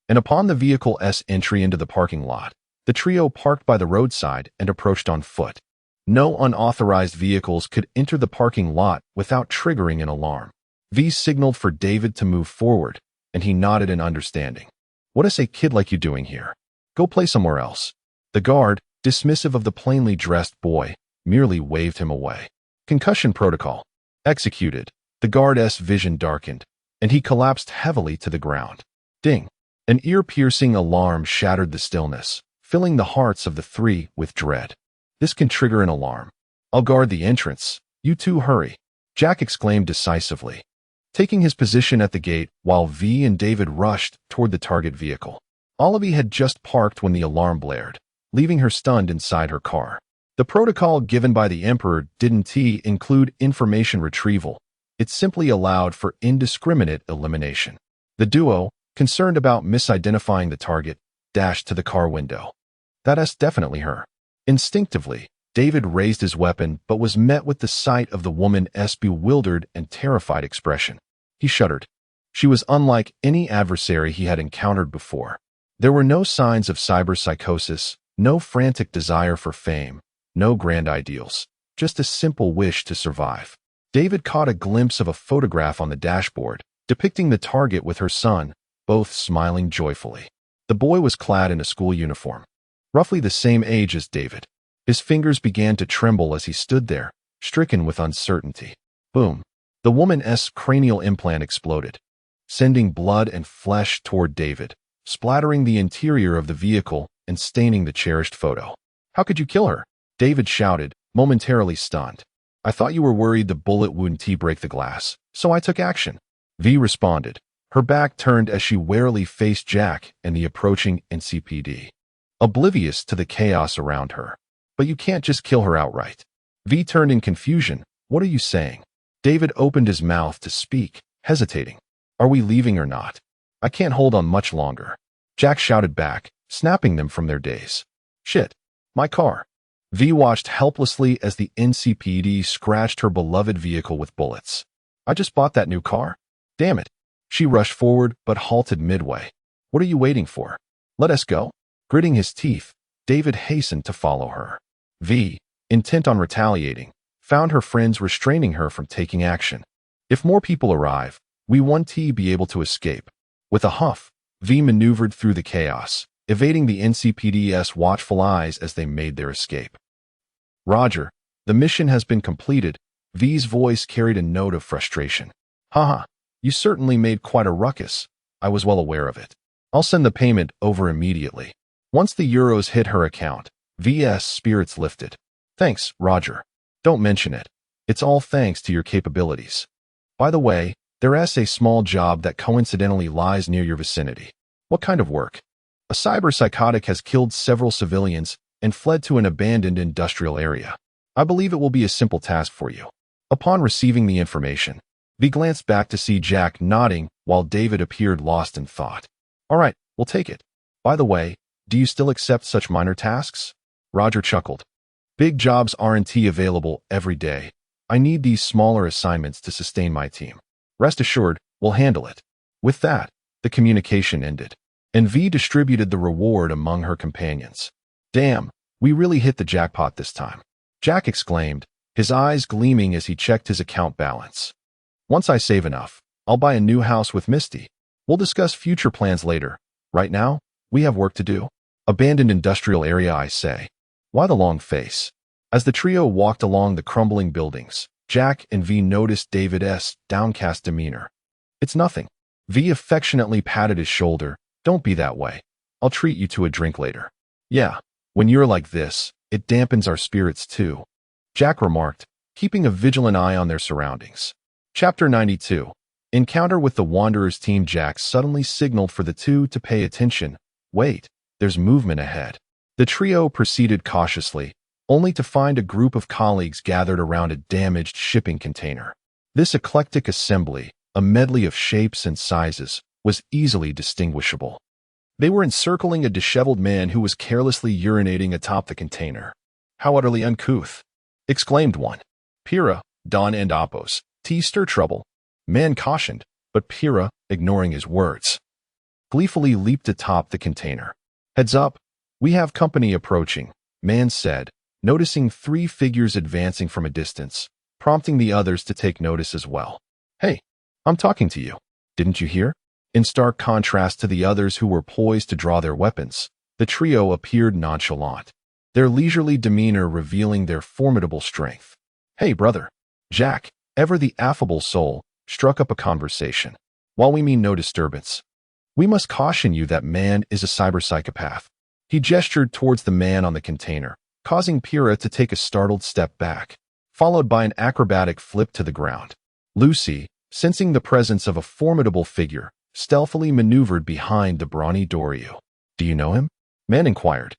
and upon the vehicle's entry into the parking lot, the trio parked by the roadside and approached on foot. No unauthorized vehicles could enter the parking lot without triggering an alarm. V signaled for David to move forward, and he nodded in understanding. What is a kid like you doing here? Go play somewhere else. The guard, dismissive of the plainly dressed boy, merely waved him away. Concussion protocol. Executed. The guard's vision darkened, and he collapsed heavily to the ground. Ding. An ear-piercing alarm shattered the stillness, filling the hearts of the three with dread. This can trigger an alarm. I'll guard the entrance. You two hurry. Jack exclaimed decisively, taking his position at the gate while V and David rushed toward the target vehicle. Olivia had just parked when the alarm blared, leaving her stunned inside her car. The protocol given by the Emperor didn't include information retrieval. It simply allowed for indiscriminate elimination. The duo, concerned about misidentifying the target, dashed to the car window. That's definitely her. Instinctively, David raised his weapon but was met with the sight of the woman's bewildered and terrified expression. He shuddered. She was unlike any adversary he had encountered before. There were no signs of cyberpsychosis, no frantic desire for fame, no grand ideals, just a simple wish to survive. David caught a glimpse of a photograph on the dashboard, depicting the target with her son, both smiling joyfully. The boy was clad in a school uniform, roughly the same age as David. His fingers began to tremble as he stood there, stricken with uncertainty. Boom. The woman's cranial implant exploded, sending blood and flesh toward David, splattering the interior of the vehicle and staining the cherished photo. How could you kill her? David shouted, momentarily stunned. I thought you were worried the bullet wouldn't break the glass, so I took action. V responded, her back turned as she warily faced Jack and the approaching NCPD. oblivious to the chaos around her. But you can't just kill her outright. V turned in confusion. What are you saying? David opened his mouth to speak, hesitating. Are we leaving or not? I can't hold on much longer. Jack shouted back, snapping them from their daze. Shit. My car. V watched helplessly as the NCPD scratched her beloved vehicle with bullets. I just bought that new car. Damn it. She rushed forward but halted midway. What are you waiting for? Let us go. Gritting his teeth, David hastened to follow her. V, intent on retaliating, found her friends restraining her from taking action. If more people arrive, we won't be able to escape. With a huff, V maneuvered through the chaos, evading the NCPD's watchful eyes as they made their escape. Roger, the mission has been completed. V's voice carried a note of frustration. Haha, you certainly made quite a ruckus. I was well aware of it. I'll send the payment over immediately. Once the euros hit her account, V's spirits lifted. Thanks, Roger. Don't mention it. It's all thanks to your capabilities. By the way, there's a small job that coincidentally lies near your vicinity. What kind of work? A cyberpsychotic has killed several civilians and fled to an abandoned industrial area. I believe it will be a simple task for you. Upon receiving the information, V glanced back to see Jack nodding while David appeared lost in thought. All right, we'll take it. By the way, do you still accept such minor tasks? Roger chuckled. Big jobs aren't available every day. I need these smaller assignments to sustain my team. Rest assured, we'll handle it. With that, the communication ended, and V distributed the reward among her companions. Damn, we really hit the jackpot this time. Jack exclaimed, his eyes gleaming as he checked his account balance. Once I save enough, I'll buy a new house with Misty. We'll discuss future plans later. Right now, we have work to do. Abandoned industrial area, I say. Why the long face? As the trio walked along the crumbling buildings, Jack and V noticed David's downcast demeanor. It's nothing. V affectionately patted his shoulder. Don't be that way. I'll treat you to a drink later. Yeah, when you're like this, it dampens our spirits too, Jack remarked, keeping a vigilant eye on their surroundings. Chapter 92. Encounter with the Wanderers team. Jack suddenly signaled for the two to pay attention. Wait, there's movement ahead. The trio proceeded cautiously, only to find a group of colleagues gathered around a damaged shipping container. This eclectic assembly, a medley of shapes and sizes, was easily distinguishable. They were encircling a disheveled man who was carelessly urinating atop the container. How utterly uncouth, exclaimed one. Pyrrha, Don and Oppos, stir trouble. Man cautioned, but Pyrrha, ignoring his words, gleefully leaped atop the container. Heads up, we have company approaching, Man said, noticing three figures advancing from a distance, prompting the others to take notice as well. Hey, I'm talking to you. Didn't you hear? In stark contrast to the others who were poised to draw their weapons, the trio appeared nonchalant, their leisurely demeanor revealing their formidable strength. Hey, brother. Jack, ever the affable soul, struck up a conversation. While we mean no disturbance, we must caution you that Man is a cyberpsychopath. He gestured towards the man on the container, causing Pyrrha to take a startled step back, followed by an acrobatic flip to the ground. Lucy, sensing the presence of a formidable figure, stealthily maneuvered behind the brawny Doryu. Do you know him? Man inquired,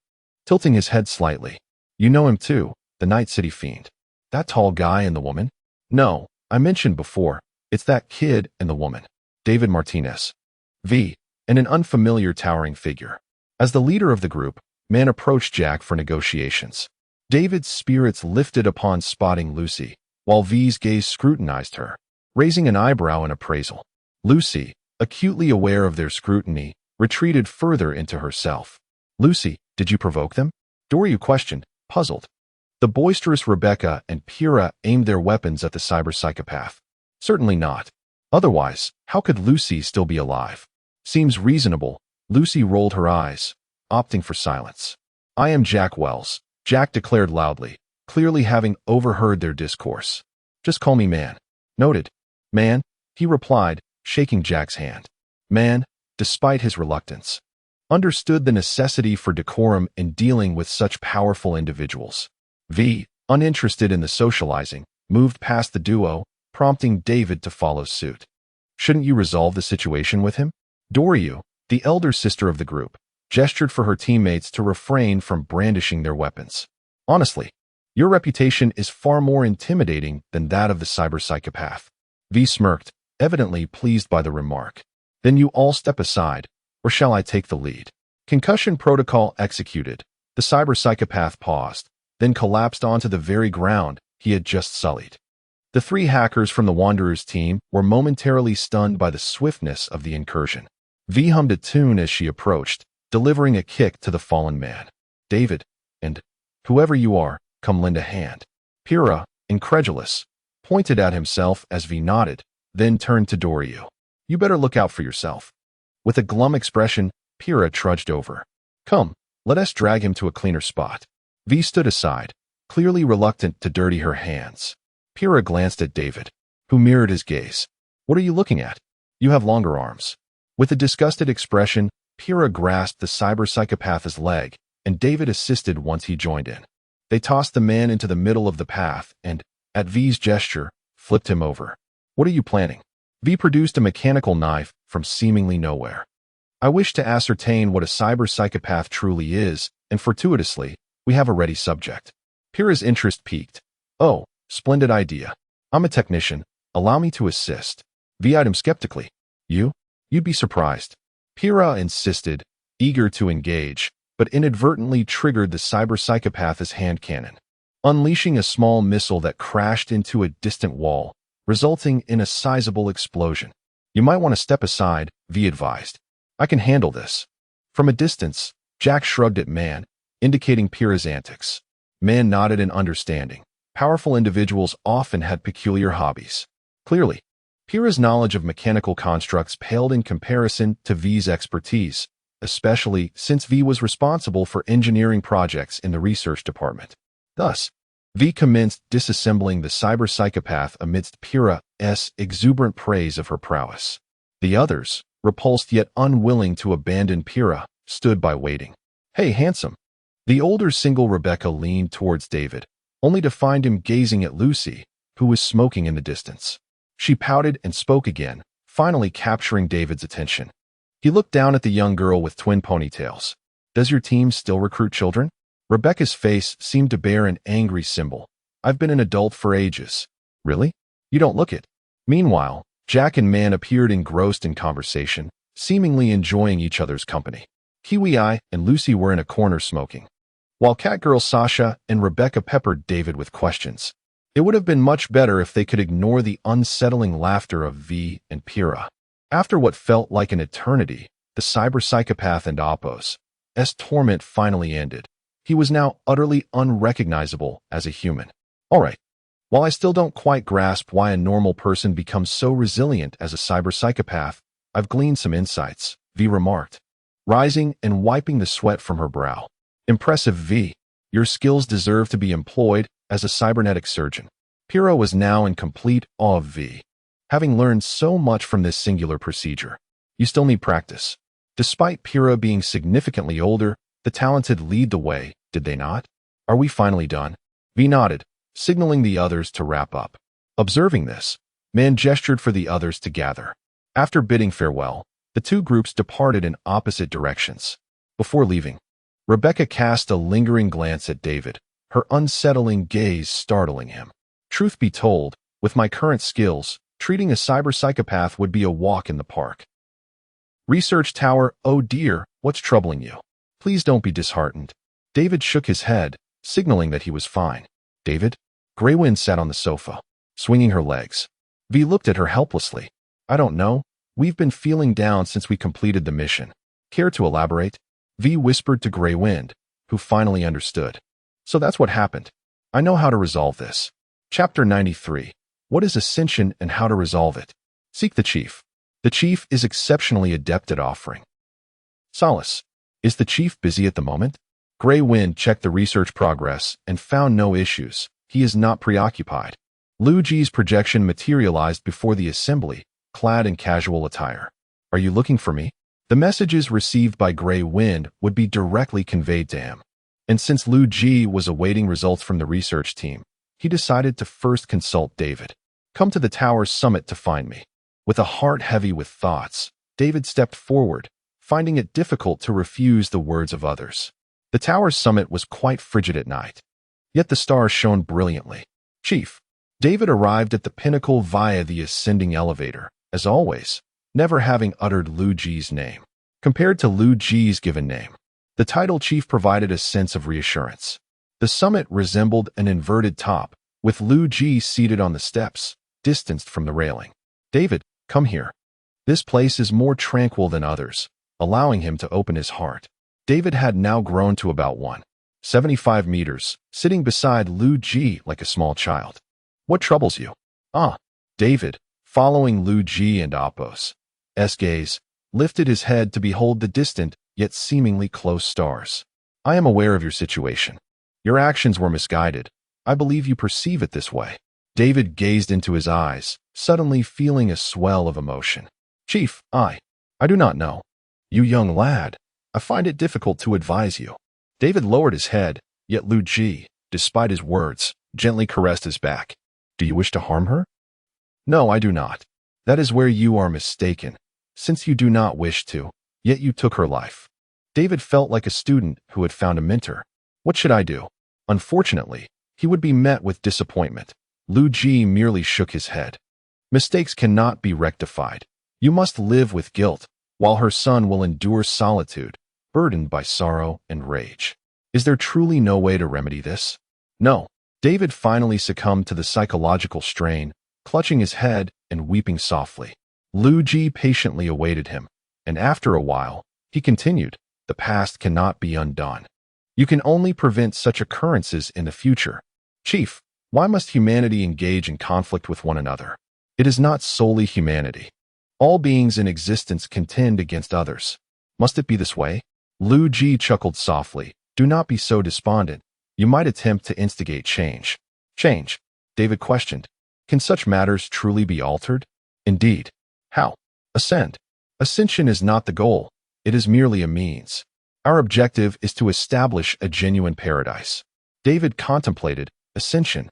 tilting his head slightly. You know him too, the Night City fiend. That tall guy and the woman? No, I mentioned before, it's that kid and the woman. David Martinez. V, and an unfamiliar towering figure. As the leader of the group, Man approached Jack for negotiations. David's spirits lifted upon spotting Lucy, while V's gaze scrutinized her, raising an eyebrow in appraisal. Lucy, acutely aware of their scrutiny, retreated further into herself. Lucy, did you provoke them? Doryu questioned, puzzled. The boisterous Rebecca and Pyrrha aimed their weapons at the cyberpsychopath. Certainly not. Otherwise, how could Lucy still be alive? Seems reasonable. Lucy rolled her eyes, opting for silence. I am Jack Wells, Jack declared loudly, clearly having overheard their discourse. Just call me Man. Noted. Man, he replied, shaking Jack's hand. Man, despite his reluctance, understood the necessity for decorum in dealing with such powerful individuals. V, uninterested in the socializing, moved past the duo, prompting David to follow suit. Shouldn't you resolve the situation with him? Doryu, the elder sister of the group, gestured for her teammates to refrain from brandishing their weapons. Honestly, your reputation is far more intimidating than that of the cyber-psychopath. V smirked, evidently pleased by the remark. Then you all step aside, or shall I take the lead? Concussion protocol executed. The cyber-psychopath paused, then collapsed onto the very ground he had just sullied. The 3 hackers from the Wanderers team were momentarily stunned by the swiftness of the incursion. V hummed a tune as she approached, delivering a kick to the fallen man. David, and whoever you are, come lend a hand. Pyrrha, incredulous, pointed at himself as V nodded, then turned to Doryu. You better look out for yourself. With a glum expression, Pyrrha trudged over. Come, let us drag him to a cleaner spot. V stood aside, clearly reluctant to dirty her hands. Pyrrha glanced at David, who mirrored his gaze. What are you looking at? You have longer arms. With a disgusted expression, Pyrrha grasped the cyber-psychopath's leg, and David assisted once he joined in. They tossed the man into the middle of the path and, at V's gesture, flipped him over. What are you planning? V produced a mechanical knife from seemingly nowhere. I wish to ascertain what a cyber-psychopath truly is, and fortuitously, we have a ready subject. Pyrrha's interest piqued. Oh, splendid idea. I'm a technician. Allow me to assist. V eyed him skeptically. You'd be surprised. Pyrrha insisted, eager to engage, but inadvertently triggered the cyber-psychopath's hand cannon, unleashing a small missile that crashed into a distant wall, resulting in a sizable explosion. You might want to step aside, V advised. I can handle this. From a distance, Jack shrugged at Man, indicating Pyrrha's antics. Man nodded in understanding. Powerful individuals often had peculiar hobbies. Clearly, Pyrrha's knowledge of mechanical constructs paled in comparison to V's expertise, especially since V was responsible for engineering projects in the research department. Thus, V commenced disassembling the cyber-psychopath amidst Pyrrha's exuberant praise of her prowess. The others, repulsed yet unwilling to abandon Pyrrha, stood by waiting. Hey, handsome. The older single Rebecca leaned towards David, only to find him gazing at Lucy, who was smoking in the distance. She pouted and spoke again, finally capturing David's attention. He looked down at the young girl with twin ponytails. Does your team still recruit children? Rebecca's face seemed to bear an angry symbol. I've been an adult for ages. Really? You don't look it. Meanwhile, Jack and Man appeared engrossed in conversation, seemingly enjoying each other's company. Kiwi Eye and Lucy were in a corner smoking, while Catgirl Sasha and Rebecca peppered David with questions. It would have been much better if they could ignore the unsettling laughter of V and Pyrrha. After what felt like an eternity, the cyber-psychopath and Oppo's torment finally ended. He was now utterly unrecognizable as a human. All right. While I still don't quite grasp why a normal person becomes so resilient as a cyber-psychopath, I've gleaned some insights, V remarked, rising and wiping the sweat from her brow. Impressive, V. Your skills deserve to be employed as a cybernetic surgeon. Pyrrha was now in complete awe of V, having learned so much from this singular procedure. You still need practice. Despite Pyrrha being significantly older, the talented lead the way, did they not? Are we finally done? V nodded, signaling the others to wrap up. Observing this, Man gestured for the others to gather. After bidding farewell, the two groups departed in opposite directions. Before leaving, Rebecca cast a lingering glance at David, her unsettling gaze startling him. Truth be told, with my current skills, treating a cyber-psychopath would be a walk in the park. Research Tower, oh dear, what's troubling you? Please don't be disheartened. David shook his head, signaling that he was fine. David? Greywind sat on the sofa, swinging her legs. V looked at her helplessly. I don't know. We've been feeling down since we completed the mission. Care to elaborate? V whispered to Greywind, who finally understood. So that's what happened. I know how to resolve this. Chapter 93. What is Ascension and how to resolve it? Seek the Chief. The Chief is exceptionally adept at offering solace. Is the Chief busy at the moment? Greywind checked the research progress and found no issues. He is not preoccupied. Liu Ji's projection materialized before the assembly, clad in casual attire. Are you looking for me? The messages received by Greywind would be directly conveyed to him. And since Liu Ji was awaiting results from the research team, he decided to first consult David. Come to the tower's summit to find me. With a heart heavy with thoughts, David stepped forward, finding it difficult to refuse the words of others. The tower's summit was quite frigid at night, yet the stars shone brilliantly. Chief, David arrived at the pinnacle via the ascending elevator, as always, never having uttered Liu Ji's name. Compared to Liu Ji's given name, the title Chief provided a sense of reassurance. The summit resembled an inverted top, with Liu Ji seated on the steps, distanced from the railing. David, come here. This place is more tranquil than others, allowing him to open his heart. David had now grown to about 175 meters, sitting beside Liu Ji like a small child. What troubles you? David, following Liu Ji and Apos' gaze, lifted his head to behold the distant, yet seemingly close stars. I am aware of your situation. Your actions were misguided. I believe you perceive it this way. David gazed into his eyes, suddenly feeling a swell of emotion. Chief, I do not know. You young lad, I find it difficult to advise you. David lowered his head, yet Liu Ji, despite his words, gently caressed his back. Do you wish to harm her? No, I do not. That is where you are mistaken, since you do not wish to, yet you took her life. David felt like a student who had found a mentor. What should I do? Unfortunately, he would be met with disappointment. Liu Ji merely shook his head. Mistakes cannot be rectified. You must live with guilt, while her son will endure solitude, burdened by sorrow and rage. Is there truly no way to remedy this? No. David finally succumbed to the psychological strain, clutching his head and weeping softly. Liu Ji patiently awaited him, and after a while, he continued, the past cannot be undone. You can only prevent such occurrences in the future. Chief, why must humanity engage in conflict with one another? It is not solely humanity. All beings in existence contend against others. Must it be this way? Liu Ji chuckled softly. Do not be so despondent. You might attempt to instigate change. Change? David questioned. Can such matters truly be altered? Indeed. How? Ascension is not the goal. It is merely a means. Our objective is to establish a genuine paradise. David contemplated. Ascension?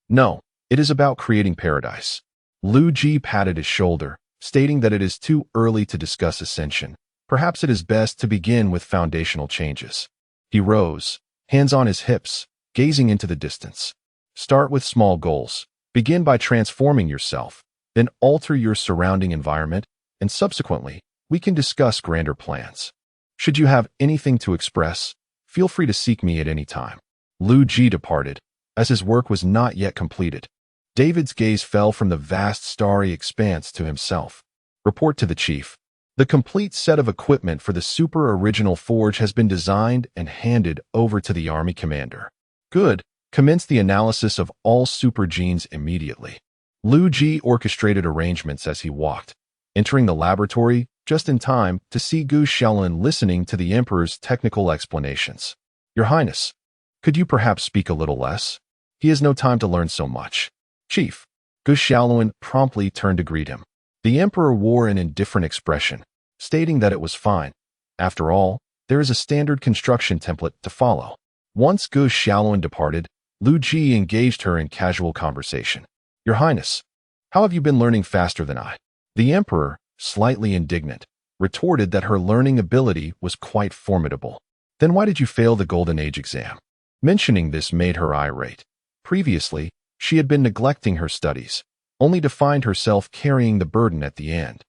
No, it is about creating paradise. Liu Ji patted his shoulder, stating that it is too early to discuss ascension. Perhaps it is best to begin with foundational changes. He rose, hands on his hips, gazing into the distance. Start with small goals. Begin by transforming yourself, then alter your surrounding environment, and subsequently, we can discuss grander plans. Should you have anything to express, feel free to seek me at any time. Liu Ji departed, as his work was not yet completed. David's gaze fell from the vast starry expanse to himself. Report to the chief. The complete set of equipment for the super original forge has been designed and handed over to the army commander. Good. Commence the analysis of all super genes immediately. Liu Ji orchestrated arrangements as he walked, entering the laboratory just in time to see Gu Xiaolin listening to the Emperor's technical explanations. Your Highness, could you perhaps speak a little less? He has no time to learn so much. Chief. Gu Xiaolin promptly turned to greet him. The Emperor wore an indifferent expression, stating that it was fine. After all, there is a standard construction template to follow. Once Gu Xiaolin departed, Liu Ji engaged her in casual conversation. Your Highness, how have you been learning faster than I? The Emperor, slightly indignant, retorted that her learning ability was quite formidable. Then why did you fail the Golden Age exam? Mentioning this made her irate. Previously, she had been neglecting her studies, only to find herself carrying the burden at the end.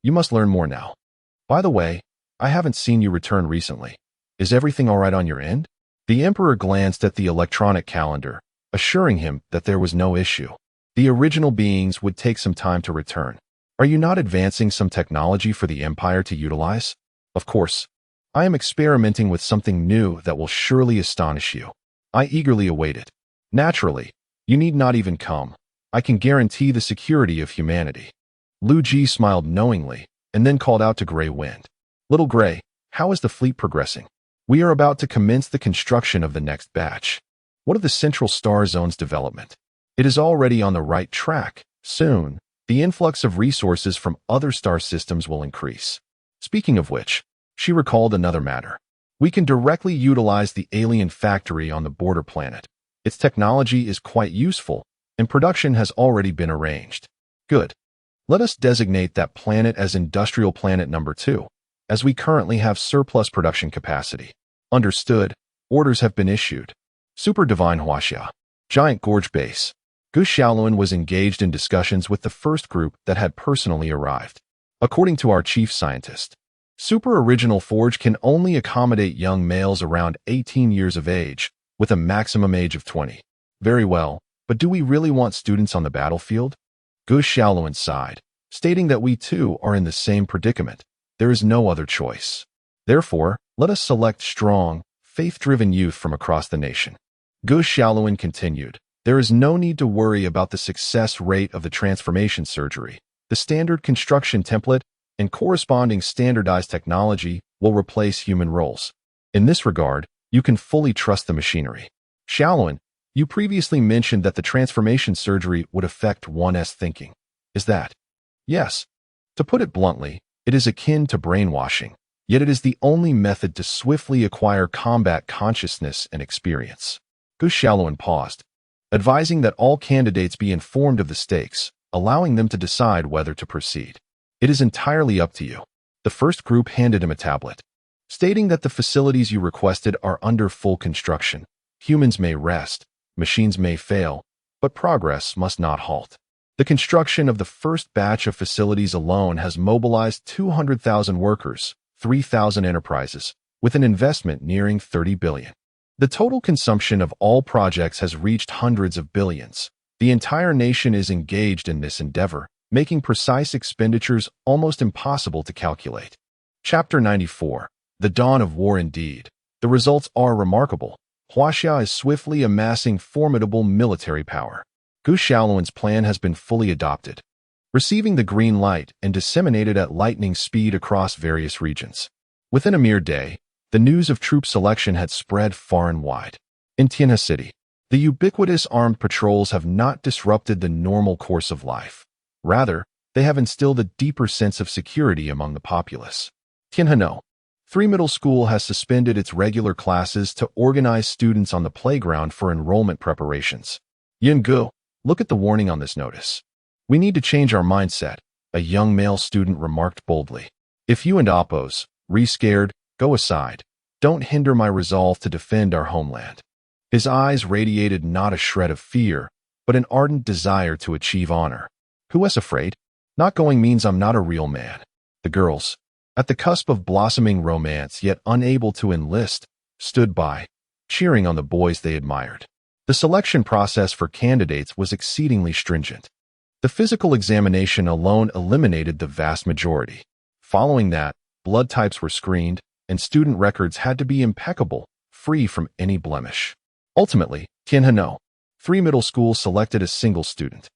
You must learn more now. By the way, I haven't seen you return recently. Is everything all right on your end? The Emperor glanced at the electronic calendar, assuring him that there was no issue. The original beings would take some time to return. Are you not advancing some technology for the Empire to utilize? Of course. I am experimenting with something new that will surely astonish you. I eagerly await it. Naturally, you need not even come. I can guarantee the security of humanity. Liu Ji smiled knowingly, and then called out to Grey Wind. Little Grey, how is the fleet progressing? We are about to commence the construction of the next batch. What of the Central Star Zone's development? It is already on the right track. Soon, the influx of resources from other star systems will increase. Speaking of which, she recalled another matter. We can directly utilize the alien factory on the border planet. Its technology is quite useful, and production has already been arranged. Good. Let us designate that planet as Industrial Planet Number 2. as we currently have surplus production capacity. Understood. Orders have been issued. Super Divine Huaxia. Giant Gorge Base. Gu Xiaoluan was engaged in discussions with the first group that had personally arrived. According to our chief scientist, Super Original Forge can only accommodate young males around 18 years of age, with a maximum age of 20. Very well, but do we really want students on the battlefield? Gu Xiaoluan sighed, stating that we too are in the same predicament. There is no other choice. Therefore, let us select strong, faith-driven youth from across the nation. Gu Xiaoluan continued, there is no need to worry about the success rate of the transformation surgery. The standard construction template and corresponding standardized technology will replace human roles. In this regard, you can fully trust the machinery. Xiaoluan, you previously mentioned that the transformation surgery would affect one's thinking. Is that? Yes. To put it bluntly, it is akin to brainwashing, yet it is the only method to swiftly acquire combat consciousness and experience. Gu Xiaoluan paused, advising that all candidates be informed of the stakes, allowing them to decide whether to proceed. It is entirely up to you. The first group handed him a tablet, stating that the facilities you requested are under full construction. Humans may rest, machines may fail, but progress must not halt. The construction of the first batch of facilities alone has mobilized 200,000 workers, 3,000 enterprises, with an investment nearing 30 billion. The total consumption of all projects has reached hundreds of billions. The entire nation is engaged in this endeavor, making precise expenditures almost impossible to calculate. Chapter 94. The Dawn of War indeed. The results are remarkable. Huaxia is swiftly amassing formidable military power. Gu Xiaoluan's plan has been fully adopted, receiving the green light and disseminated at lightning speed across various regions. Within a mere day, the news of troop selection had spread far and wide. In Tianhe City, the ubiquitous armed patrols have not disrupted the normal course of life. Rather, they have instilled a deeper sense of security among the populace. Tianhe 3 Middle School has suspended its regular classes to organize students on the playground for enrollment preparations. Yungu, look at the warning on this notice. We need to change our mindset, a young male student remarked boldly. If you and Oppos, re-scared, go aside. Don't hinder my resolve to defend our homeland. His eyes radiated not a shred of fear, but an ardent desire to achieve honor. Who is afraid? Not going means I'm not a real man. The girls, at the cusp of blossoming romance yet unable to enlist, stood by, cheering on the boys they admired. The selection process for candidates was exceedingly stringent. The physical examination alone eliminated the vast majority. Following that, blood types were screened, and student records had to be impeccable, free from any blemish. Ultimately, Tianhe 3 Middle School selected a single student.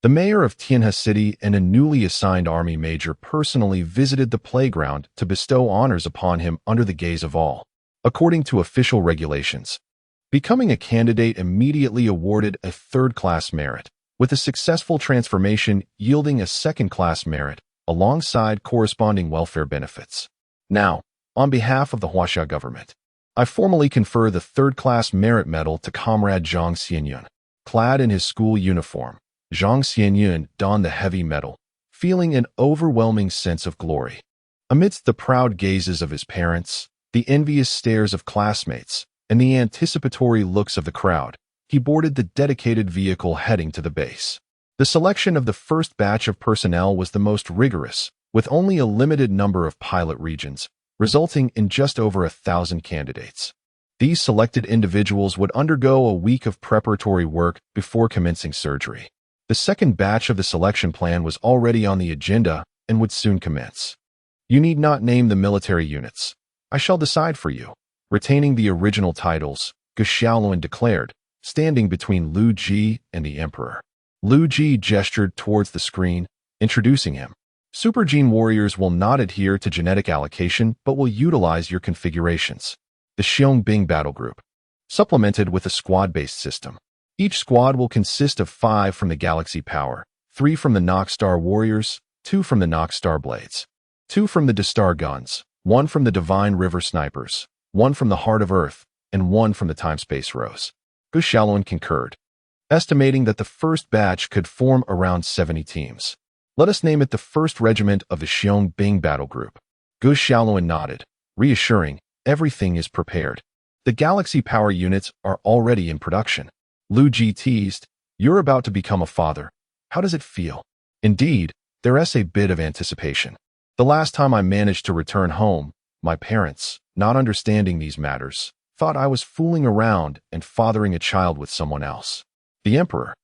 The mayor of Tianhe City and a newly assigned army major personally visited the playground to bestow honors upon him under the gaze of all. According to official regulations, becoming a candidate immediately awarded a third-class merit, with a successful transformation yielding a second-class merit, alongside corresponding welfare benefits. Now, on behalf of the Huaxia government, I formally confer the third-class merit medal to Comrade Zhang Xianyun. Clad in his school uniform, Zhang Xianyun donned the heavy medal, feeling an overwhelming sense of glory. Amidst the proud gazes of his parents, the envious stares of classmates, and the anticipatory looks of the crowd, he boarded the dedicated vehicle heading to the base. The selection of the first batch of personnel was the most rigorous, with only a limited number of pilot regions, resulting in just over 1,000 candidates. These selected individuals would undergo a week of preparatory work before commencing surgery. The second batch of the selection plan was already on the agenda and would soon commence. You need not name the military units. I shall decide for you. Retaining the original titles, Gu Xiaoluan declared, standing between Liu Ji and the Emperor. Liu Ji gestured towards the screen, introducing him. Super Gene warriors will not adhere to genetic allocation but will utilize your configurations. The Xiong battle group, supplemented with a squad-based system. Each squad will consist of 5 from the Galaxy Power, 3 from the Nockstar Warriors, 2 from the Nockstar Blades, 2 from the Destar Guns, 1 from the Divine River Snipers, 1 from the Heart of Earth, and 1 from the Time-Space Rose. Gu Xiaoluan concurred, estimating that the first batch could form around 70 teams. Let us name it the 1st Regiment of the Xiong battle group. Gus Shaolin nodded, reassuring, everything is prepared. The galaxy power units are already in production. Liu Ji teased, you're about to become a father. How does it feel? Indeed, there's a bit of anticipation. The last time I managed to return home, my parents, not understanding these matters, thought I was fooling around and fathering a child with someone else. The Emperor,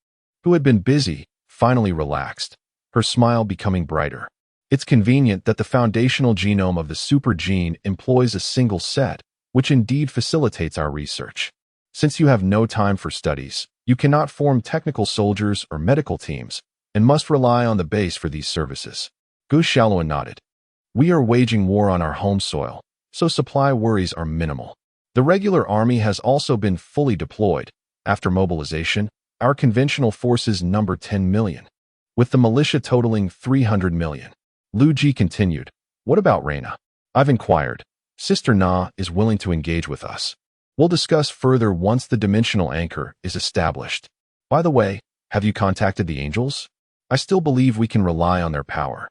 who had been busy, finally relaxed, her smile becoming brighter. It's convenient that the foundational genome of the super gene employs a single set, which indeed facilitates our research. Since you have no time for studies, you cannot form technical soldiers or medical teams, and must rely on the base for these services. Gus Shaolin nodded. We are waging war on our home soil, so supply worries are minimal. The regular army has also been fully deployed. After mobilization, our conventional forces number 10 million, with the militia totaling 300 million. Liu Ji continued, what about Reina? I've inquired. Sister Na is willing to engage with us. We'll discuss further once the dimensional anchor is established. By the way, have you contacted the angels? I still believe we can rely on their power.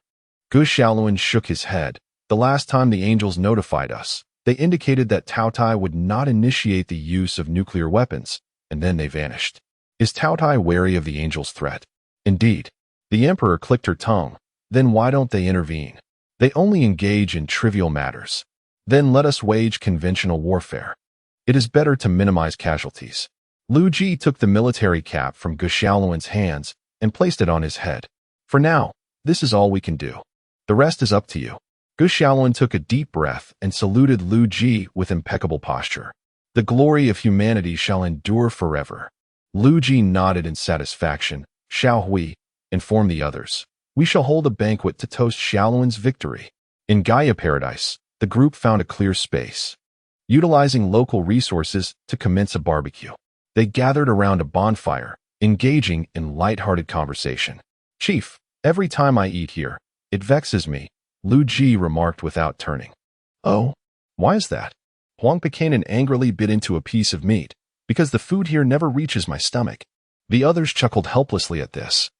Gus Shaolin shook his head. The last time the angels notified us, they indicated that Taotai would not initiate the use of nuclear weapons, and then they vanished. Is Taotai wary of the angels' threat? Indeed. The Emperor clicked her tongue. Then why don't they intervene? They only engage in trivial matters. Then let us wage conventional warfare. It is better to minimize casualties. Liu Ji took the military cap from Gus Shaolin's hands and placed it on his head. For now, this is all we can do. The rest is up to you. Gus Shaolin took a deep breath and saluted Liu Ji with impeccable posture. The glory of humanity shall endure forever. Liu Ji nodded in satisfaction. Xiao Hui, inform the others. We shall hold a banquet to toast Shaolin's victory. In Gaia Paradise, the group found a clear space, utilizing local resources to commence a barbecue. They gathered around a bonfire, engaging in light-hearted conversation. Chief, every time I eat here, it vexes me, Liu Ji remarked without turning. Oh, why is that? Huang Pecanin angrily bit into a piece of meat, because the food here never reaches my stomach. The others chuckled helplessly at this,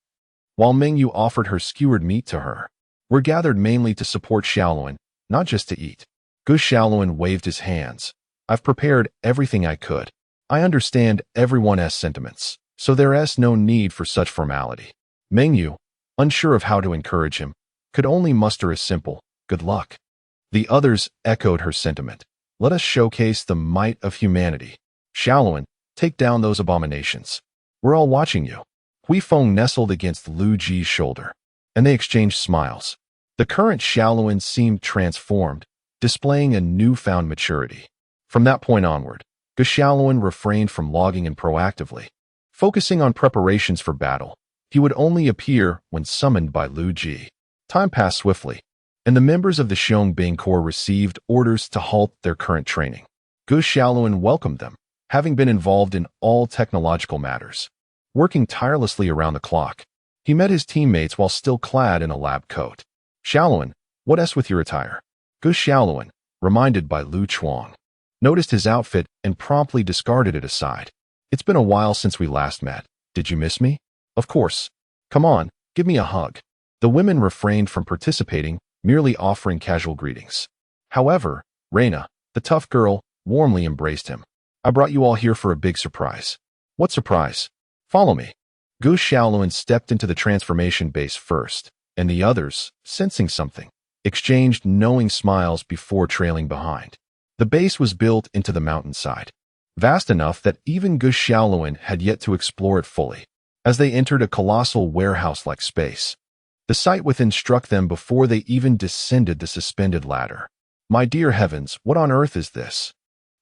while Mingyu offered her skewered meat to her. We're gathered mainly to support Shaolin, not just to eat. Gus Shaolin waved his hands. I've prepared everything I could. I understand everyone's sentiments, so there's no need for such formality. Mingyu, unsure of how to encourage him, could only muster a simple, good luck. The others echoed her sentiment. Let us showcase the might of humanity. Shaolin, take down those abominations. We're all watching you. Hui Feng nestled against Liu Ji's shoulder, and they exchanged smiles. The current Shaolin seemed transformed, displaying a newfound maturity. From that point onward, Gus Shaolin refrained from logging in proactively. Focusing on preparations for battle, he would only appear when summoned by Liu Ji. Time passed swiftly, and the members of the Xiong Corps received orders to halt their current training. Gus Shaolin welcomed them, having been involved in all technological matters. Working tirelessly around the clock, he met his teammates while still clad in a lab coat. Shaolin, what's with your attire? Gus Shaolin, reminded by Lu Chuang, noticed his outfit and promptly discarded it aside. It's been a while since we last met. Did you miss me? Of course. Come on, give me a hug. The women refrained from participating, merely offering casual greetings. However, Reina, the tough girl, warmly embraced him. I brought you all here for a big surprise. What surprise? Follow me. Gus Shaolin stepped into the transformation base first, and the others, sensing something, exchanged knowing smiles before trailing behind. The base was built into the mountainside, vast enough that even Gus Shaolin had yet to explore it fully. As they entered a colossal warehouse-like space, the sight within struck them before they even descended the suspended ladder. My dear heavens, what on earth is this?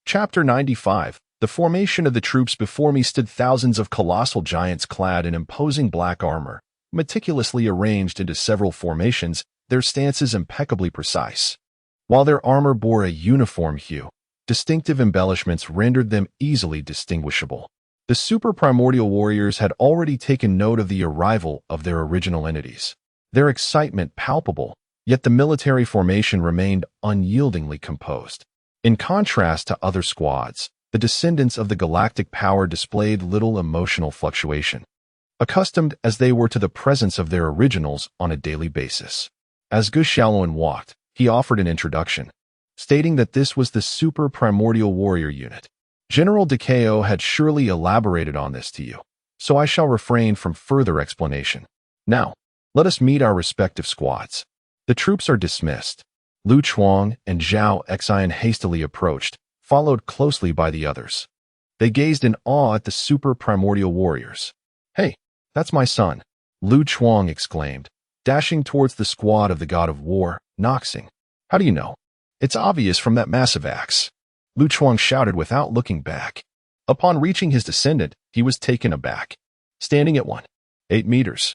Chapter 95. The formation of the troops before me stood thousands of colossal giants clad in imposing black armor, meticulously arranged into several formations, their stances impeccably precise. While their armor bore a uniform hue, distinctive embellishments rendered them easily distinguishable. The super primordial warriors had already taken note of the arrival of their original entities. Their excitement palpable, yet the military formation remained unyieldingly composed. In contrast to other squads, the descendants of the galactic power displayed little emotional fluctuation, accustomed as they were to the presence of their originals on a daily basis. As Gus Shaolin walked, He offered an introduction, stating that this was the Super Primordial Warrior Unit. General Decao had surely elaborated on this to you, so I shall refrain from further explanation. Now, let us meet our respective squads. The troops are dismissed. Lu Chuang and Zhao Xian hastily approached, followed closely by the others. They gazed in awe at the Super Primordial Warriors. "Hey, that's my son," Lu Chuang exclaimed, dashing towards the squad of the god of war, Noxing. "How do you know?" "It's obvious from that massive axe," Lu Chuang shouted without looking back. Upon reaching his descendant, he was taken aback. Standing at 1.8 meters,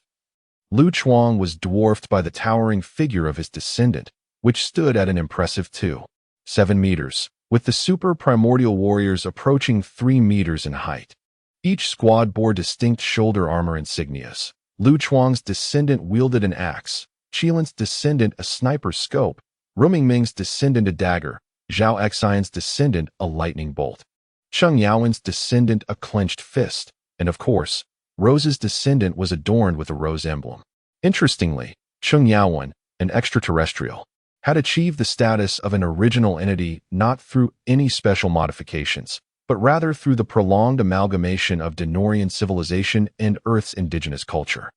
Lu Chuang was dwarfed by the towering figure of his descendant, which stood at an impressive 2.7 meters, with the Super Primordial Warriors approaching 3 meters in height. Each squad bore distinct shoulder armor insignias. Lu Chuang's descendant wielded an axe, Qilin's descendant a sniper's scope, Rumingming's descendant a dagger, Zhao Xian's descendant a lightning bolt, Cheng Yaowen's descendant a clenched fist, and of course, Rose's descendant was adorned with a rose emblem. Interestingly, Cheng Yaowen, an extraterrestrial, had achieved the status of an original entity not through any special modifications, but rather through the prolonged amalgamation of Denorian civilization and Earth's indigenous culture,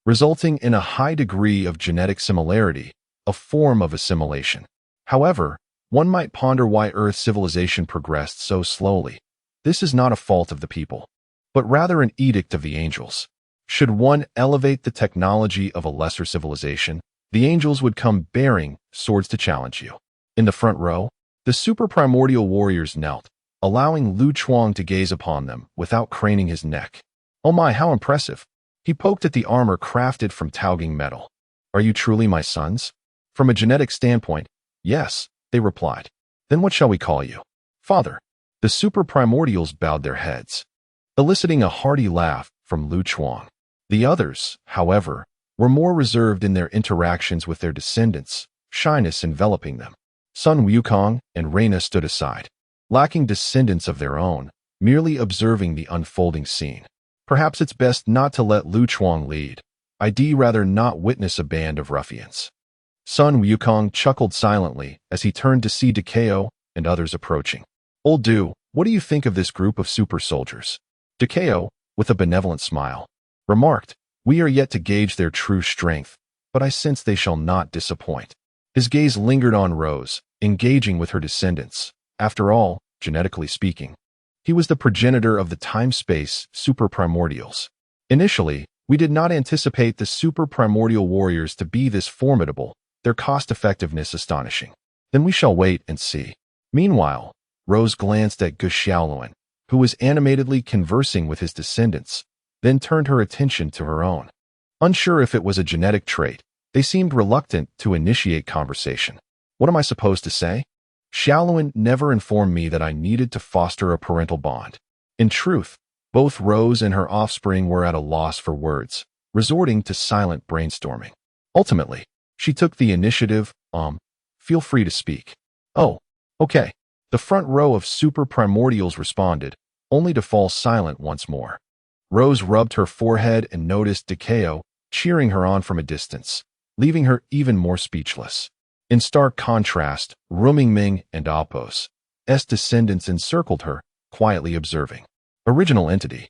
resulting in a high degree of genetic similarity, a form of assimilation. However, one might ponder why Earth's civilization progressed so slowly. This is not a fault of the people, but rather an edict of the angels. Should one elevate the technology of a lesser civilization, the angels would come bearing swords to challenge you. In the front row, the Super Primordial Warriors knelt, allowing Lu Chuang to gaze upon them without craning his neck. "Oh my, how impressive!" He poked at the armor crafted from Taoging metal. "Are you truly my sons?" "From a genetic standpoint, yes," they replied. "Then what shall we call you?" "Father." The Super Primordials bowed their heads, eliciting a hearty laugh from Lu Chuang. The others, however, were more reserved in their interactions with their descendants, shyness enveloping them. Sun Wukong and Reina stood aside, lacking descendants of their own, merely observing the unfolding scene. Perhaps it's best not to let Lu Chuang lead. I'd rather not witness a band of ruffians. Sun Wukong chuckled silently as he turned to see Decao and others approaching. "Old Du, what do you think of this group of super soldiers?" Decao, with a benevolent smile, remarked, "We are yet to gauge their true strength, but I sense they shall not disappoint." His gaze lingered on Rose, engaging with her descendants. After all, genetically speaking, he was the progenitor of the time-space Super Primordials. Initially, we did not anticipate the Super Primordial Warriors to be this formidable, their cost-effectiveness astonishing. Then we shall wait and see. Meanwhile, Rose glanced at Gu Xiaoluan, who was animatedly conversing with his descendants, then turned her attention to her own. Unsure if it was a genetic trait, they seemed reluctant to initiate conversation. "What am I supposed to say?" Xiaoluan never informed me that I needed to foster a parental bond. In truth, both Rose and her offspring were at a loss for words, resorting to silent brainstorming. Ultimately, she took the initiative. Feel free to speak." "Oh, okay." The front row of Super Primordials responded, only to fall silent once more. Rose rubbed her forehead and noticed Decao cheering her on from a distance, leaving her even more speechless. In stark contrast, Rumingming and Apos, descendants encircled her, quietly observing. "Original entity.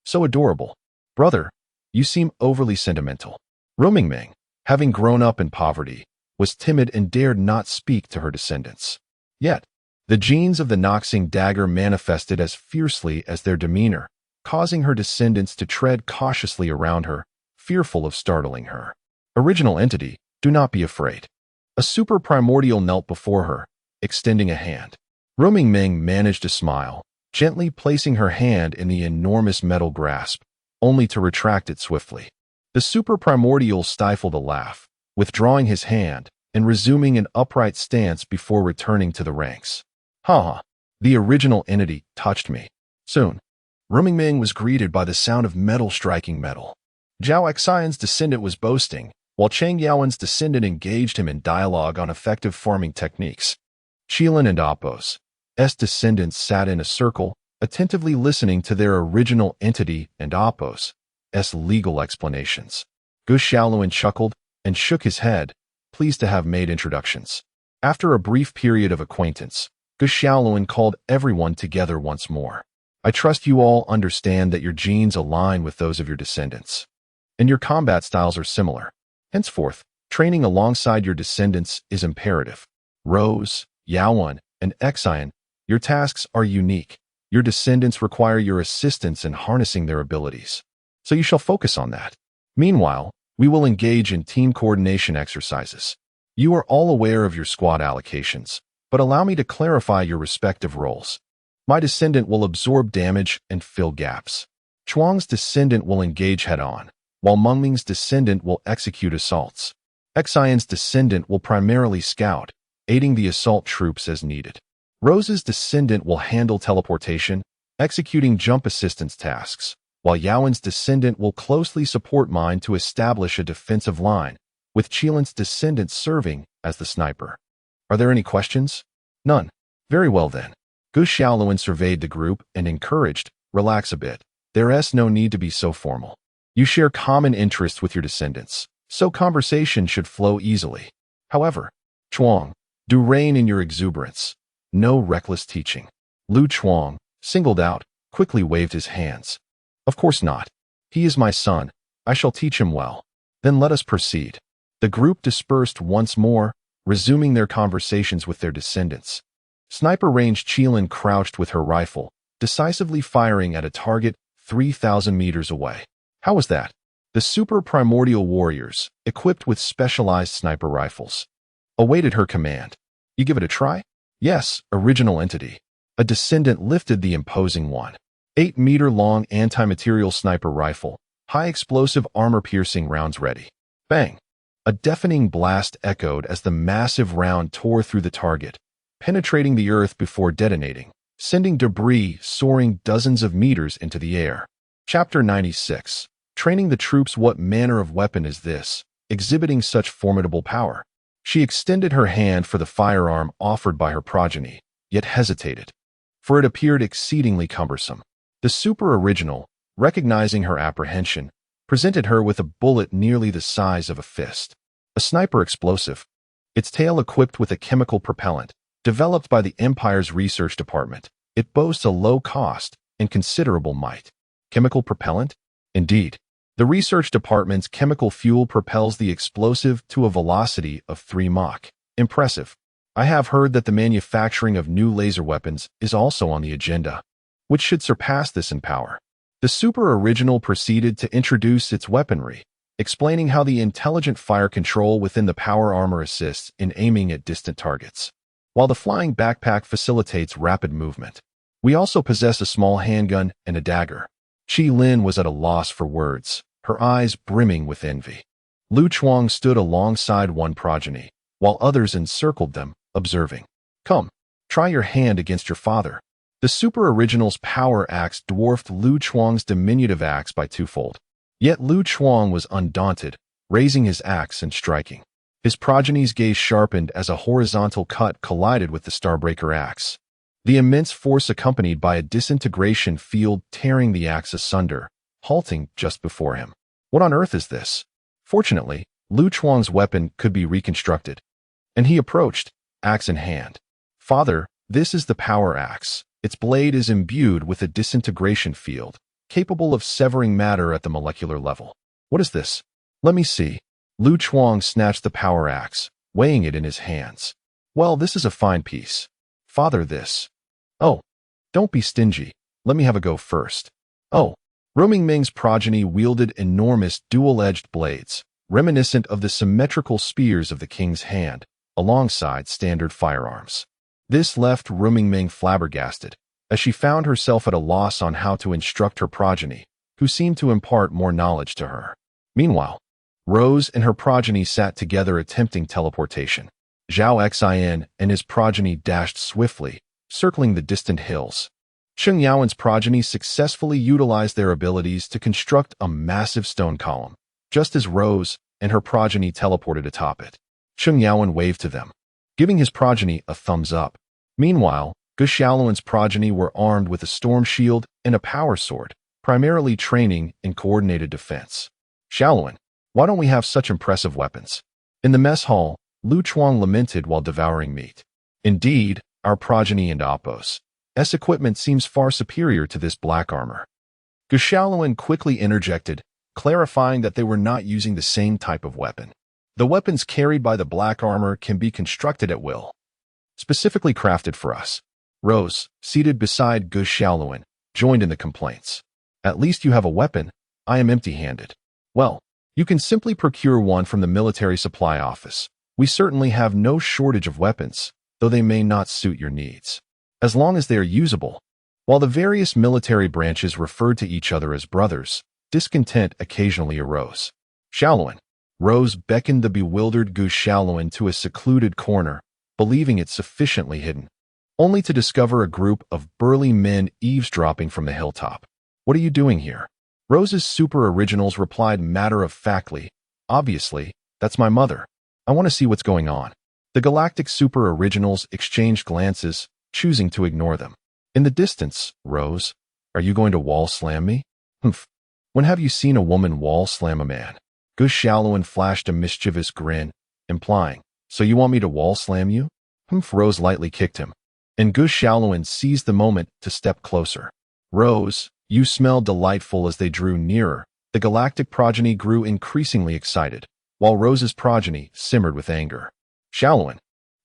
So adorable. Brother, you seem overly sentimental." Rumingming, having grown up in poverty, was timid and dared not speak to her descendants. Yet, the genes of the Noxing dagger manifested as fiercely as their demeanor, causing her descendants to tread cautiously around her, fearful of startling her. "Original entity, do not be afraid." A Super Primordial knelt before her, extending a hand. Rumingming managed a smile, gently placing her hand in the enormous metal grasp, only to retract it swiftly. The Super Primordial stifled a laugh, withdrawing his hand and resuming an upright stance before returning to the ranks. "Ha! The original entity touched me." Soon, Rumingming was greeted by the sound of metal striking metal. Zhao Xian's descendant was boasting, while Cheng Yaowen's descendant engaged him in dialogue on effective farming techniques. Qilin and Apos, descendants sat in a circle, attentively listening to their original entity and Apos' legal explanations. Gu Xiaoluan chuckled and shook his head, pleased to have made introductions. After a brief period of acquaintance, Gu Xiaoluan called everyone together once more. I trust you all understand that your genes align with those of your descendants, and your combat styles are similar. Henceforth, training alongside your descendants is imperative. Rose, Yaowen, and Xian, your tasks are unique. Your descendants require your assistance in harnessing their abilities, so you shall focus on that. Meanwhile, we will engage in team coordination exercises. You are all aware of your squad allocations, but allow me to clarify your respective roles. My descendant will absorb damage and fill gaps. Chuang's descendant will engage head-on, while Mengming's descendant will execute assaults. Xian's descendant will primarily scout, aiding the assault troops as needed. Rose's descendant will handle teleportation, executing jump assistance tasks, while Yaowen's descendant will closely support mine to establish a defensive line, with Qilin's descendant serving as the sniper. Are there any questions? None. Very well then. Gu Xiaoluan surveyed the group and encouraged, relax a bit. There's no need to be so formal. You share common interests with your descendants, so conversation should flow easily. However, Chuang, do rein in your exuberance. No reckless teaching. Lu Chuang, singled out, quickly waved his hands. Of course not. He is my son. I shall teach him well. Then let us proceed. The group dispersed once more, resuming their conversations with their descendants. Sniper range Qilin crouched with her rifle, decisively firing at a target 3,000 meters away. How was that? The super primordial warriors, equipped with specialized sniper rifles, awaited her command. You give it a try? Yes, original entity. A descendant lifted the imposing 8-meter-long anti-material sniper rifle, high-explosive armor-piercing rounds ready. Bang! A deafening blast echoed as the massive round tore through the target, penetrating the earth before detonating, sending debris soaring dozens of meters into the air. Chapter 96. Training the troops. What manner of weapon is this, exhibiting such formidable power? She extended her hand for the firearm offered by her progeny, yet hesitated, for it appeared exceedingly cumbersome. The super original, recognizing her apprehension, presented her with a bullet nearly the size of a fist. A sniper explosive, its tail equipped with a chemical propellant, developed by the Empire's research department. It boasts a low cost and considerable might. Chemical propellant? Indeed. The research department's chemical fuel propels the explosive to a velocity of 3 Mach. Impressive. I have heard that the manufacturing of new laser weapons is also on the agenda, which should surpass this in power. The super original proceeded to introduce its weaponry, explaining how the intelligent fire control within the power armor assists in aiming at distant targets, while the flying backpack facilitates rapid movement. We also possess a small handgun and a dagger. Qilin was at a loss for words, her eyes brimming with envy. Lu Chuang stood alongside one progeny, while others encircled them, observing. Come, try your hand against your father. The super original's power axe dwarfed Lu Chuang's diminutive axe by twofold. Yet Lu Chuang was undaunted, raising his axe and striking. His progeny's gaze sharpened as a horizontal cut collided with the Starbreaker axe. The immense force accompanied by a disintegration field tearing the axe asunder, halting just before him. What on earth is this? Fortunately, Lu Chuang's weapon could be reconstructed, and he approached, axe in hand. Father, this is the power axe. Its blade is imbued with a disintegration field, capable of severing matter at the molecular level. What is this? Let me see. Lu Chuang snatched the power axe, weighing it in his hands. Well, this is a fine piece. Father, this. Oh, don't be stingy. Let me have a go first. Oh. Mengming's progeny wielded enormous dual-edged blades, reminiscent of the symmetrical spears of the king's hand, alongside standard firearms. This left Mengming flabbergasted, as she found herself at a loss on how to instruct her progeny, who seemed to impart more knowledge to her. Meanwhile, Rose and her progeny sat together attempting teleportation. Zhao Xian and his progeny dashed swiftly, circling the distant hills. Sheng Yaowen's progeny successfully utilized their abilities to construct a massive stone column, just as Rose and her progeny teleported atop it. Sheng Yaowen waved to them, giving his progeny a thumbs up. Meanwhile, Gu Xiaoluan's progeny were armed with a storm shield and a power sword, primarily training in coordinated defense. Xiaoluan, why don't we have such impressive weapons? In the mess hall, Lu Chuang lamented while devouring meat. Indeed, our progeny and Appos. S equipment seems far superior to this black armor. Gu Xiaoluan quickly interjected, clarifying that they were not using the same type of weapon. The weapons carried by the black armor can be constructed at will, specifically crafted for us. Rose, seated beside Gu Xiaoluan, joined in the complaints. At least you have a weapon. I am empty-handed. Well, you can simply procure one from the military supply office. We certainly have no shortage of weapons, though they may not suit your needs, as long as they are usable. While the various military branches referred to each other as brothers, discontent occasionally arose. Xiaoluan. Rose beckoned the bewildered Gu Xiaoluan to a secluded corner, believing it sufficiently hidden, only to discover a group of burly men eavesdropping from the hilltop. What are you doing here? Rose's super originals replied matter-of-factly, obviously, that's my mother. I want to see what's going on. The galactic super originals exchanged glances, choosing to ignore them. In the distance, Rose, are you going to wall slam me? Humph. When have you seen a woman wall slam a man? Gu Xiaoluan flashed a mischievous grin, implying, so you want me to wall slam you? Humph. Rose lightly kicked him, and Gu Xiaoluan seized the moment to step closer. Rose, you smell delightful. As they drew nearer, the galactic progeny grew increasingly excited, while Rose's progeny simmered with anger. Xiaoluan,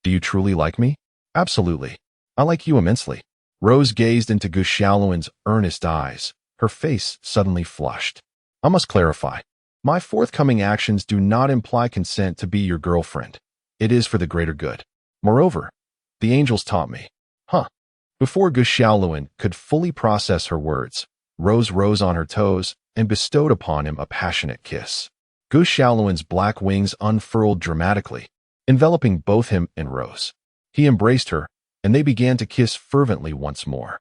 do you truly like me? Absolutely. I like you immensely. Rose gazed into Gu Xiaoluan's earnest eyes, her face suddenly flushed. I must clarify. My forthcoming actions do not imply consent to be your girlfriend. It is for the greater good. Moreover, the angels taught me. Huh. Before Gu Xiaoluan could fully process her words, Rose rose on her toes and bestowed upon him a passionate kiss. Gu Xiaoluan's black wings unfurled dramatically, enveloping both him and Rose. He embraced her, and they began to kiss fervently once more.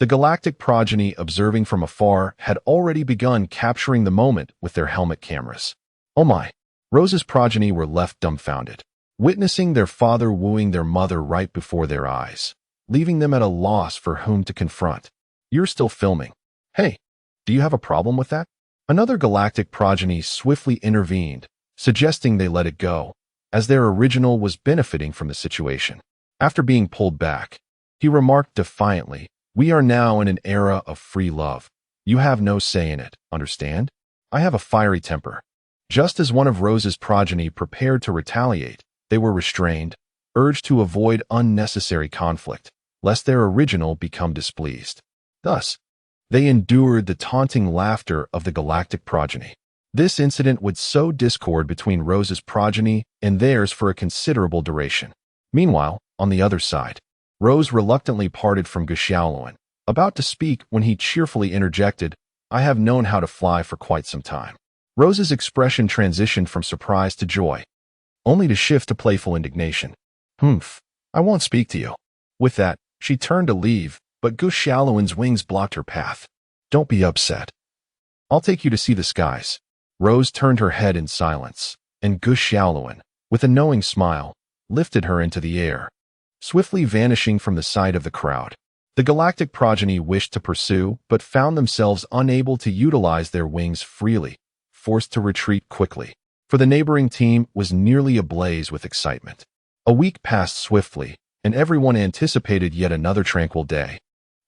The galactic progeny, observing from afar, had already begun capturing the moment with their helmet cameras. Oh my! Rose's progeny were left dumbfounded, witnessing their father wooing their mother right before their eyes, leaving them at a loss for whom to confront. You're still filming. Hey, do you have a problem with that? Another galactic progeny swiftly intervened, suggesting they let it go, as their original was benefiting from the situation. After being pulled back, he remarked defiantly, we are now in an era of free love. You have no say in it, understand? I have a fiery temper. Just as one of Rose's progeny prepared to retaliate, they were restrained, urged to avoid unnecessary conflict, lest their original become displeased. Thus, they endured the taunting laughter of the galactic progeny. This incident would sow discord between Rose's progeny and theirs for a considerable duration. Meanwhile, on the other side, Rose reluctantly parted from Gu Xiaoluan, about to speak when he cheerfully interjected, I have known how to fly for quite some time. Rose's expression transitioned from surprise to joy, only to shift to playful indignation. Humph, I won't speak to you. With that, she turned to leave, but Gu Xiaoluan's wings blocked her path. Don't be upset. I'll take you to see the skies. Rose turned her head in silence, and Gu Xiaoluan, with a knowing smile, lifted her into the air, swiftly vanishing from the sight of the crowd. The galactic progeny wished to pursue, but found themselves unable to utilize their wings freely, forced to retreat quickly, for the neighboring team was nearly ablaze with excitement. A week passed swiftly, and everyone anticipated yet another tranquil day,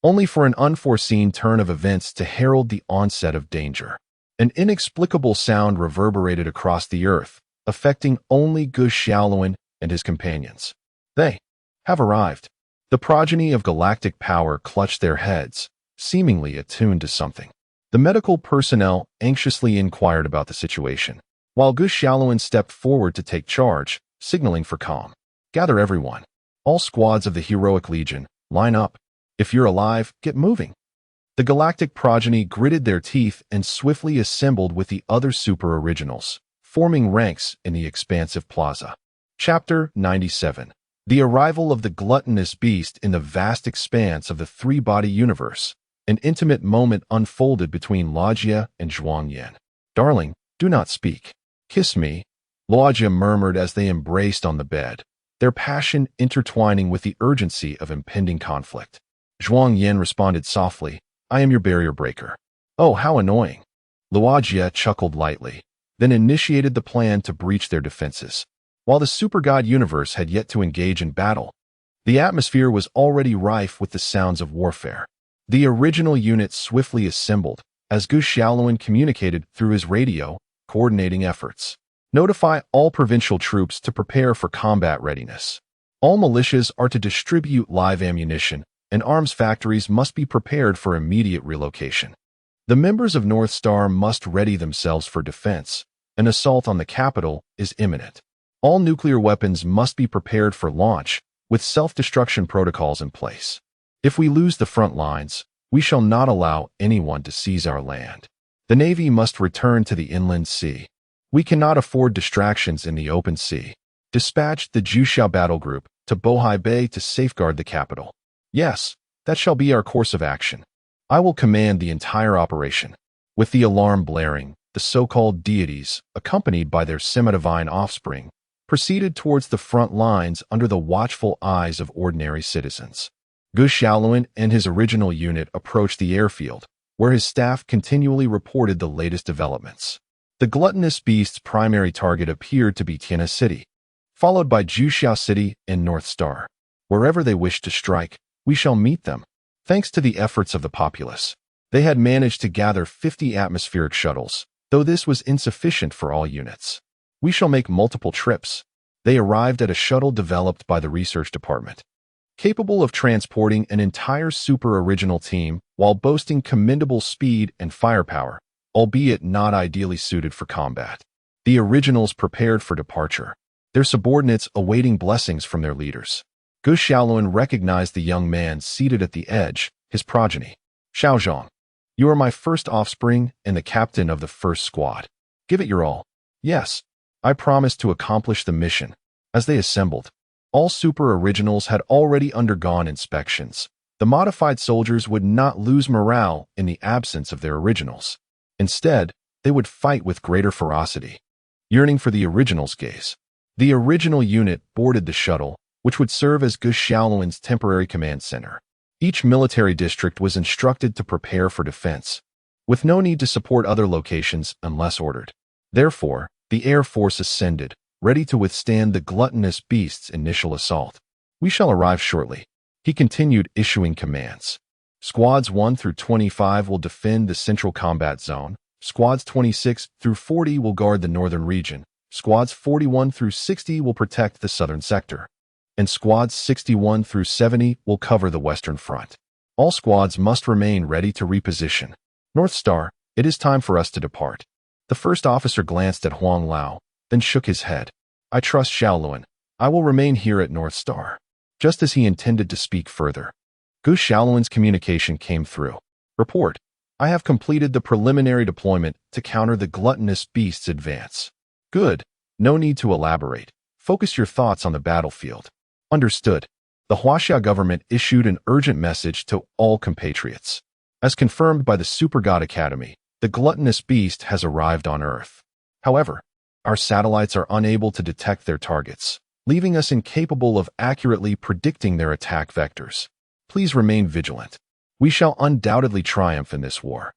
only for an unforeseen turn of events to herald the onset of danger. An inexplicable sound reverberated across the earth, affecting only Gu Xiaoluan and his companions. They have arrived. The progeny of galactic power clutched their heads, seemingly attuned to something. The medical personnel anxiously inquired about the situation, while Gu Xiaoluan stepped forward to take charge, signaling for calm. Gather everyone. All squads of the heroic legion, line up. If you're alive, get moving. The galactic progeny gritted their teeth and swiftly assembled with the other super originals, forming ranks in the expansive plaza. Chapter 97. The arrival of the gluttonous beast in the vast expanse of the three-body universe. An intimate moment unfolded between Lojia and Zhuang Yan. Darling, do not speak. Kiss me, Lojia murmured as they embraced on the bed, their passion intertwining with the urgency of impending conflict. Zhuang Yan responded softly, I am your barrier breaker. Oh, how annoying. Luojia chuckled lightly, then initiated the plan to breach their defenses. While the super-god universe had yet to engage in battle, the atmosphere was already rife with the sounds of warfare. The original unit swiftly assembled, as Gu Xiaoluan communicated through his radio, coordinating efforts. Notify all provincial troops to prepare for combat readiness. All militias are to distribute live ammunition, and arms factories must be prepared for immediate relocation. The members of North Star must ready themselves for defense. An assault on the capital is imminent. All nuclear weapons must be prepared for launch, with self-destruction protocols in place. If we lose the front lines, we shall not allow anyone to seize our land. The Navy must return to the inland sea. We cannot afford distractions in the open sea. Dispatch the Juxiao battle group to Bohai Bay to safeguard the capital. Yes, that shall be our course of action. I will command the entire operation. With the alarm blaring, the so-called deities, accompanied by their semi-divine offspring, proceeded towards the front lines under the watchful eyes of ordinary citizens. Gu Xiaoluan and his original unit approached the airfield, where his staff continually reported the latest developments. The gluttonous beast's primary target appeared to be Tianhe City, followed by Juxiao City and North Star. Wherever they wished to strike, we shall meet them. Thanks to the efforts of the populace, they had managed to gather 50 atmospheric shuttles, though this was insufficient for all units. We shall make multiple trips. They arrived at a shuttle developed by the research department, capable of transporting an entire super-original team while boasting commendable speed and firepower, albeit not ideally suited for combat. The originals prepared for departure, their subordinates awaiting blessings from their leaders. Gu Xiaoluan recognized the young man seated at the edge, his progeny. Xiaozhong, you are my first offspring and the captain of the first squad. Give it your all. Yes, I promise to accomplish the mission. As they assembled, all super-originals had already undergone inspections. The modified soldiers would not lose morale in the absence of their originals. Instead, they would fight with greater ferocity, yearning for the original's gaze. The original unit boarded the shuttle, which would serve as Gu Xiaoluan's temporary command center. Each military district was instructed to prepare for defense, with no need to support other locations unless ordered. Therefore, the Air Force ascended, ready to withstand the gluttonous beast's initial assault. We shall arrive shortly. He continued issuing commands. Squads 1 through 25 will defend the central combat zone. Squads 26 through 40 will guard the northern region. Squads 41 through 60 will protect the southern sector. And squads 61 through 70 will cover the western front. All squads must remain ready to reposition. North Star, it is time for us to depart. The first officer glanced at Huang Lao, then shook his head. I trust Xiaoluan. I will remain here at North Star. Just as he intended to speak further, Gu Xiaoluan's communication came through. Report. I have completed the preliminary deployment to counter the gluttonous beast's advance. Good. No need to elaborate. Focus your thoughts on the battlefield. Understood. The Huaxia government issued an urgent message to all compatriots. As confirmed by the Super God Academy, the gluttonous beast has arrived on Earth. However, our satellites are unable to detect their targets, leaving us incapable of accurately predicting their attack vectors. Please remain vigilant. We shall undoubtedly triumph in this war,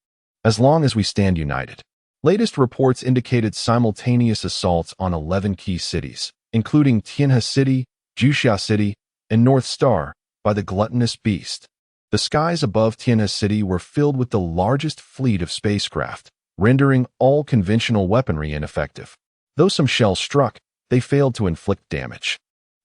as long as we stand united. Latest reports indicated simultaneous assaults on 11 key cities, including Tianhe City, Juxiao City, and North Star, by the gluttonous beast. The skies above Tianhe City were filled with the largest fleet of spacecraft, rendering all conventional weaponry ineffective. Though some shells struck, they failed to inflict damage.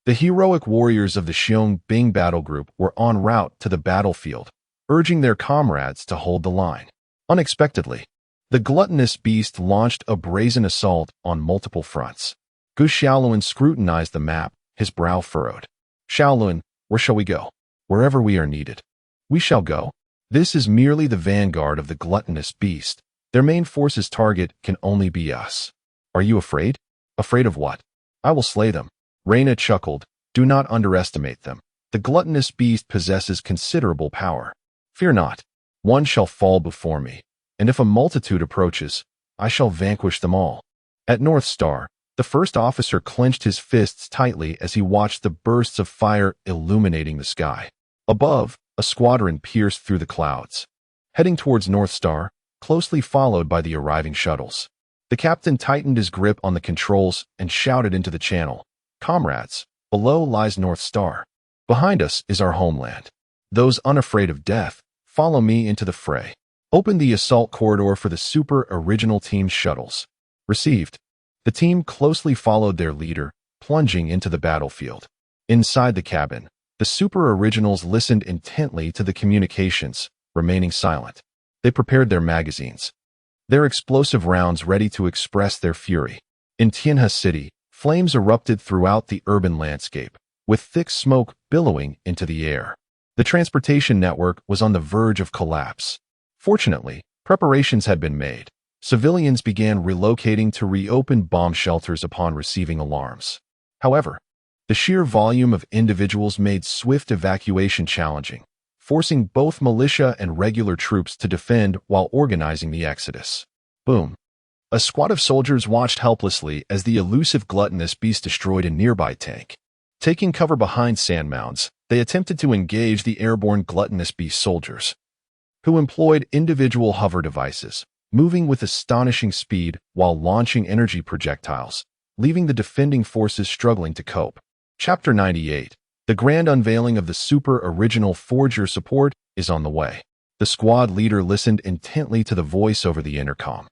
The heroic warriors of the Xiong Bing battle group were en route to the battlefield, urging their comrades to hold the line. Unexpectedly, the gluttonous beast launched a brazen assault on multiple fronts. Gu Xiaoluan scrutinized the map, his brow furrowed. Xiaoluan, where shall we go? Wherever we are needed. We shall go. This is merely the vanguard of the gluttonous beast. Their main force's target can only be us. Are you afraid? Afraid of what? I will slay them. Reina chuckled. Do not underestimate them. The gluttonous beast possesses considerable power. Fear not. One shall fall before me, and if a multitude approaches, I shall vanquish them all. At North Star, the first officer clenched his fists tightly as he watched the bursts of fire illuminating the sky. Above, a squadron pierced through the clouds, heading towards North Star, closely followed by the arriving shuttles. The captain tightened his grip on the controls and shouted into the channel, Comrades, below lies North Star. Behind us is our homeland. Those unafraid of death, follow me into the fray. Open the assault corridor for the Super Original Team's shuttles. Received. The team closely followed their leader, plunging into the battlefield. Inside the cabin, the Super Originals listened intently to the communications, remaining silent. They prepared their magazines, their explosive rounds ready to express their fury. In Tianhe City, flames erupted throughout the urban landscape, with thick smoke billowing into the air. The transportation network was on the verge of collapse. Fortunately, preparations had been made. Civilians began relocating to reopen bomb shelters upon receiving alarms. However, the sheer volume of individuals made swift evacuation challenging, forcing both militia and regular troops to defend while organizing the exodus. Boom. A squad of soldiers watched helplessly as the elusive gluttonous beast destroyed a nearby tank. Taking cover behind sand mounds, they attempted to engage the airborne gluttonous beast soldiers, who employed individual hover devices, moving with astonishing speed while launching energy projectiles, leaving the defending forces struggling to cope. Chapter 98. The grand unveiling of the Super Original Forge. Your support is on the way. The squad leader listened intently to the voice over the intercom,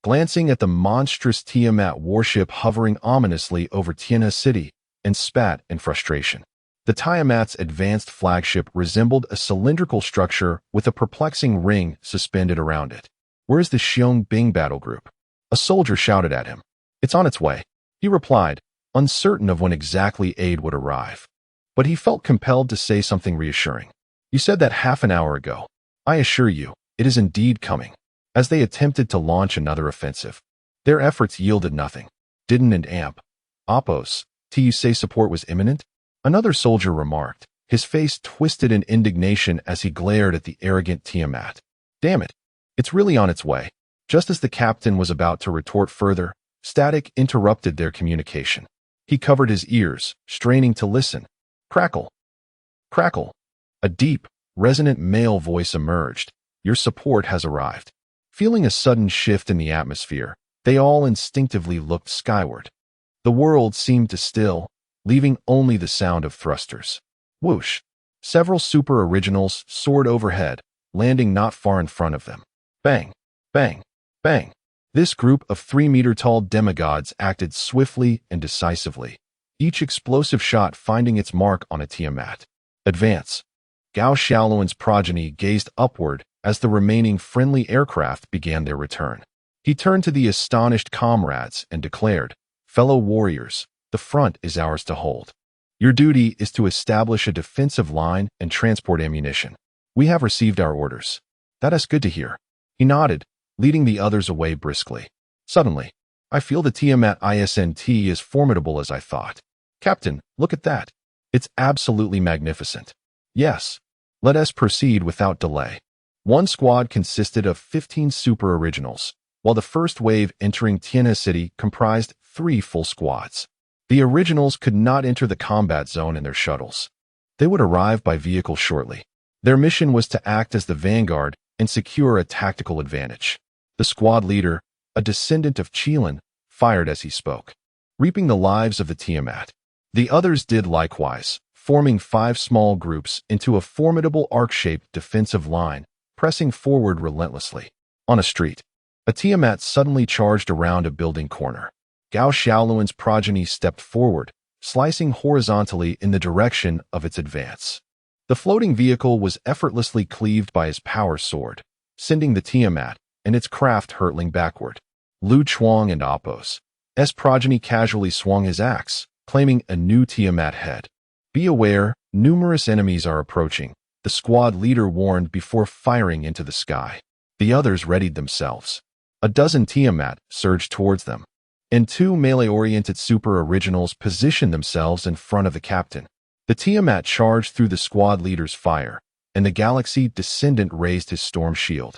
glancing at the monstrous Tiamat warship hovering ominously over Tianhe City, and spat in frustration. The Tiamat's advanced flagship resembled a cylindrical structure with a perplexing ring suspended around it. "Where's the Xiong Bing battle group?" A soldier shouted at him. "It's on its way," he replied, uncertain of when exactly aid would arrive. But he felt compelled to say something reassuring. "You said that half an hour ago. I assure you, it is indeed coming." As they attempted to launch another offensive, their efforts yielded nothing. "Didn't an amp Oppos you say support was imminent?" Another soldier remarked, his face twisted in indignation as he glared at the arrogant Tiamat. "Damn it, it's really on its way." Just as the captain was about to retort further, static interrupted their communication. He covered his ears, straining to listen. Crackle. Crackle. A deep, resonant male voice emerged. "Your support has arrived." Feeling a sudden shift in the atmosphere, they all instinctively looked skyward. The world seemed to still, leaving only the sound of thrusters. Whoosh! Several Super Originals soared overhead, landing not far in front of them. Bang! Bang! Bang! This group of 3-meter-tall demigods acted swiftly and decisively, each explosive shot finding its mark on a Tiamat. Advance! Gao Xiaoluan's progeny gazed upward as the remaining friendly aircraft began their return. He turned to the astonished comrades and declared, "Fellow warriors, the front is ours to hold. Your duty is to establish a defensive line and transport ammunition. We have received our orders." "That is good to hear." He nodded, leading the others away briskly. Suddenly, "I feel the Tiamat Isnt as formidable as I thought. Captain, look at that. It's absolutely magnificent." "Yes. Let us proceed without delay." One squad consisted of 15 Super Originals, while the first wave entering Tianhe City comprised 3 full squads. The Originals could not enter the combat zone in their shuttles. They would arrive by vehicle shortly. Their mission was to act as the vanguard and secure a tactical advantage. The squad leader, a descendant of Qilin, fired as he spoke, reaping the lives of the Tiamat. The others did likewise, forming 5 small groups into a formidable arc-shaped defensive line, pressing forward relentlessly. On a street, a Tiamat suddenly charged around a building corner. Gao Xiaoluan's progeny stepped forward, slicing horizontally in the direction of its advance. The floating vehicle was effortlessly cleaved by his power sword, sending the Tiamat and its craft hurtling backward. Lu Chuang and Oppos' progeny casually swung his axe, claiming a new Tiamat head. "Be aware, numerous enemies are approaching," the squad leader warned before firing into the sky. The others readied themselves. A dozen Tiamat surged towards them, and 2 melee-oriented Super Originals positioned themselves in front of the captain. The Tiamat charged through the squad leader's fire, and the Galaxy Descendant raised his storm shield,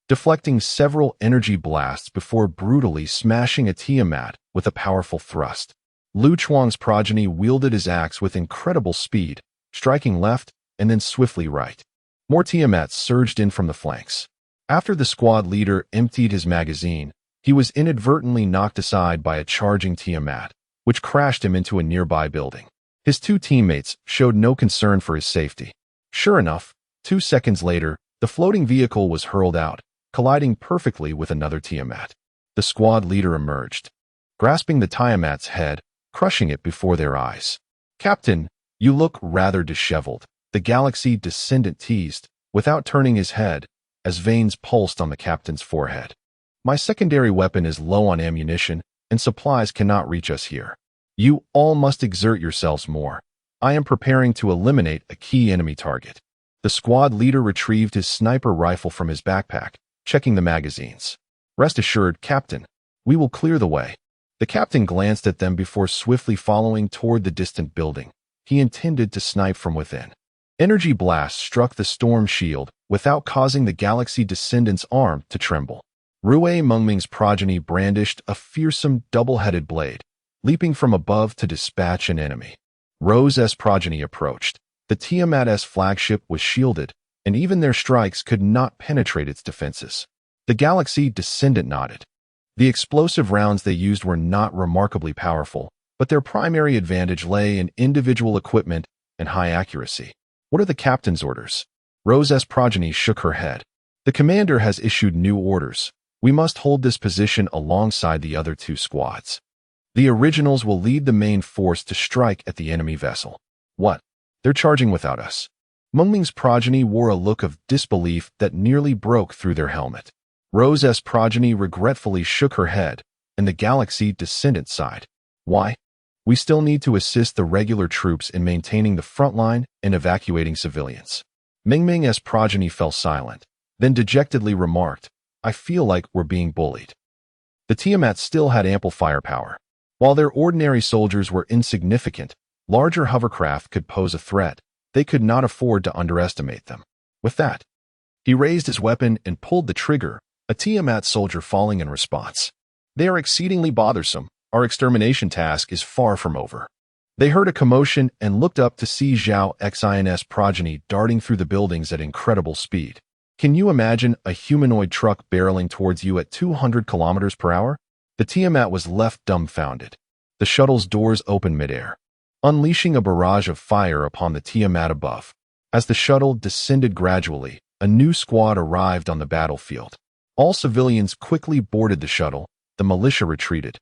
deflecting several energy blasts before brutally smashing a Tiamat with a powerful thrust. Lu Chuang's progeny wielded his axe with incredible speed, striking left and then swiftly right. More Tiamats surged in from the flanks. After the squad leader emptied his magazine, he was inadvertently knocked aside by a charging Tiamat, which crashed him into a nearby building. His two teammates showed no concern for his safety. Sure enough, 2 seconds later, the floating vehicle was hurled out, colliding perfectly with another Tiamat. The squad leader emerged, grasping the Tiamat's head, crushing it before their eyes. "Captain, you look rather disheveled," the Galaxy Descendant teased, without turning his head, as veins pulsed on the captain's forehead. "My secondary weapon is low on ammunition, and supplies cannot reach us here. You all must exert yourselves more. I am preparing to eliminate a key enemy target." The squad leader retrieved his sniper rifle from his backpack, checking the magazines. "Rest assured, Captain, we will clear the way." The captain glanced at them before swiftly following toward the distant building. He intended to snipe from within. Energy blasts struck the storm shield without causing the Galaxy Descendant's arm to tremble. Rue Mengming's progeny brandished a fearsome double-headed blade, leaping from above to dispatch an enemy. Rose's progeny approached. The Tiamat's flagship was shielded, and even their strikes could not penetrate its defenses. The Galaxy Descendant nodded. The explosive rounds they used were not remarkably powerful, but their primary advantage lay in individual equipment and high accuracy. "What are the captain's orders?" Rose's progeny shook her head. "The commander has issued new orders. We must hold this position alongside the other two squads. The originals will lead the main force to strike at the enemy vessel." "What? They're charging without us?" Mengming's progeny wore a look of disbelief that nearly broke through their helmet. Rose's progeny regretfully shook her head, and the Galaxy Descendant sighed. "Why? We still need to assist the regular troops in maintaining the front line and evacuating civilians." Mengming's progeny fell silent, then dejectedly remarked, "I feel like we're being bullied." The Tiamat still had ample firepower. While their ordinary soldiers were insignificant, larger hovercraft could pose a threat. They could not afford to underestimate them. With that, he raised his weapon and pulled the trigger, a Tiamat soldier falling in response. "They are exceedingly bothersome. Our extermination task is far from over." They heard a commotion and looked up to see Zhao Xin's progeny darting through the buildings at incredible speed. Can you imagine a humanoid truck barreling towards you at 200 kilometers per hour? The Tiamat was left dumbfounded. The shuttle's doors opened midair, unleashing a barrage of fire upon the Tiamat above. As the shuttle descended gradually, a new squad arrived on the battlefield. All civilians quickly boarded the shuttle, the militia retreated,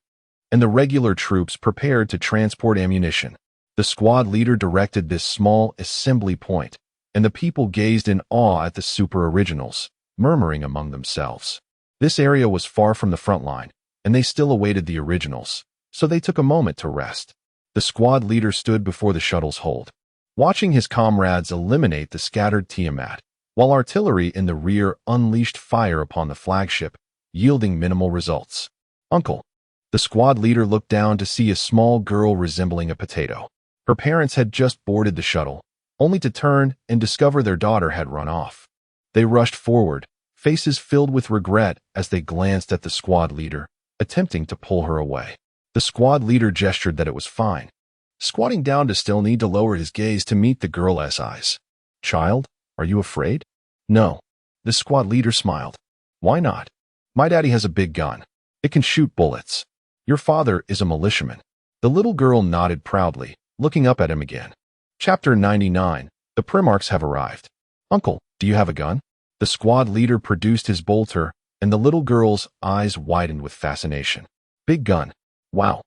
and the regular troops prepared to transport ammunition. The squad leader directed this small assembly point, and the people gazed in awe at the super originals, murmuring among themselves. This area was far from the front line, and they still awaited the originals, so they took a moment to rest. The squad leader stood before the shuttle's hold, watching his comrades eliminate the scattered Tiamat, while artillery in the rear unleashed fire upon the flagship, yielding minimal results. "Uncle." The squad leader looked down to see a small girl resembling a potato. Her parents had just boarded the shuttle, only to turn and discover their daughter had run off. They rushed forward, faces filled with regret as they glanced at the squad leader, attempting to pull her away. The squad leader gestured that it was fine, squatting down to still need to lower his gaze to meet the girl's eyes. "Child, are you afraid?" "No." The squad leader smiled. "Why not?" "My daddy has a big gun. It can shoot bullets. Your father is a militiaman." The little girl nodded proudly, looking up at him again. Chapter 99. The Primarchs have arrived. "Uncle, do you have a gun?" The squad leader produced his bolter, and the little girl's eyes widened with fascination. "Big gun. Wow."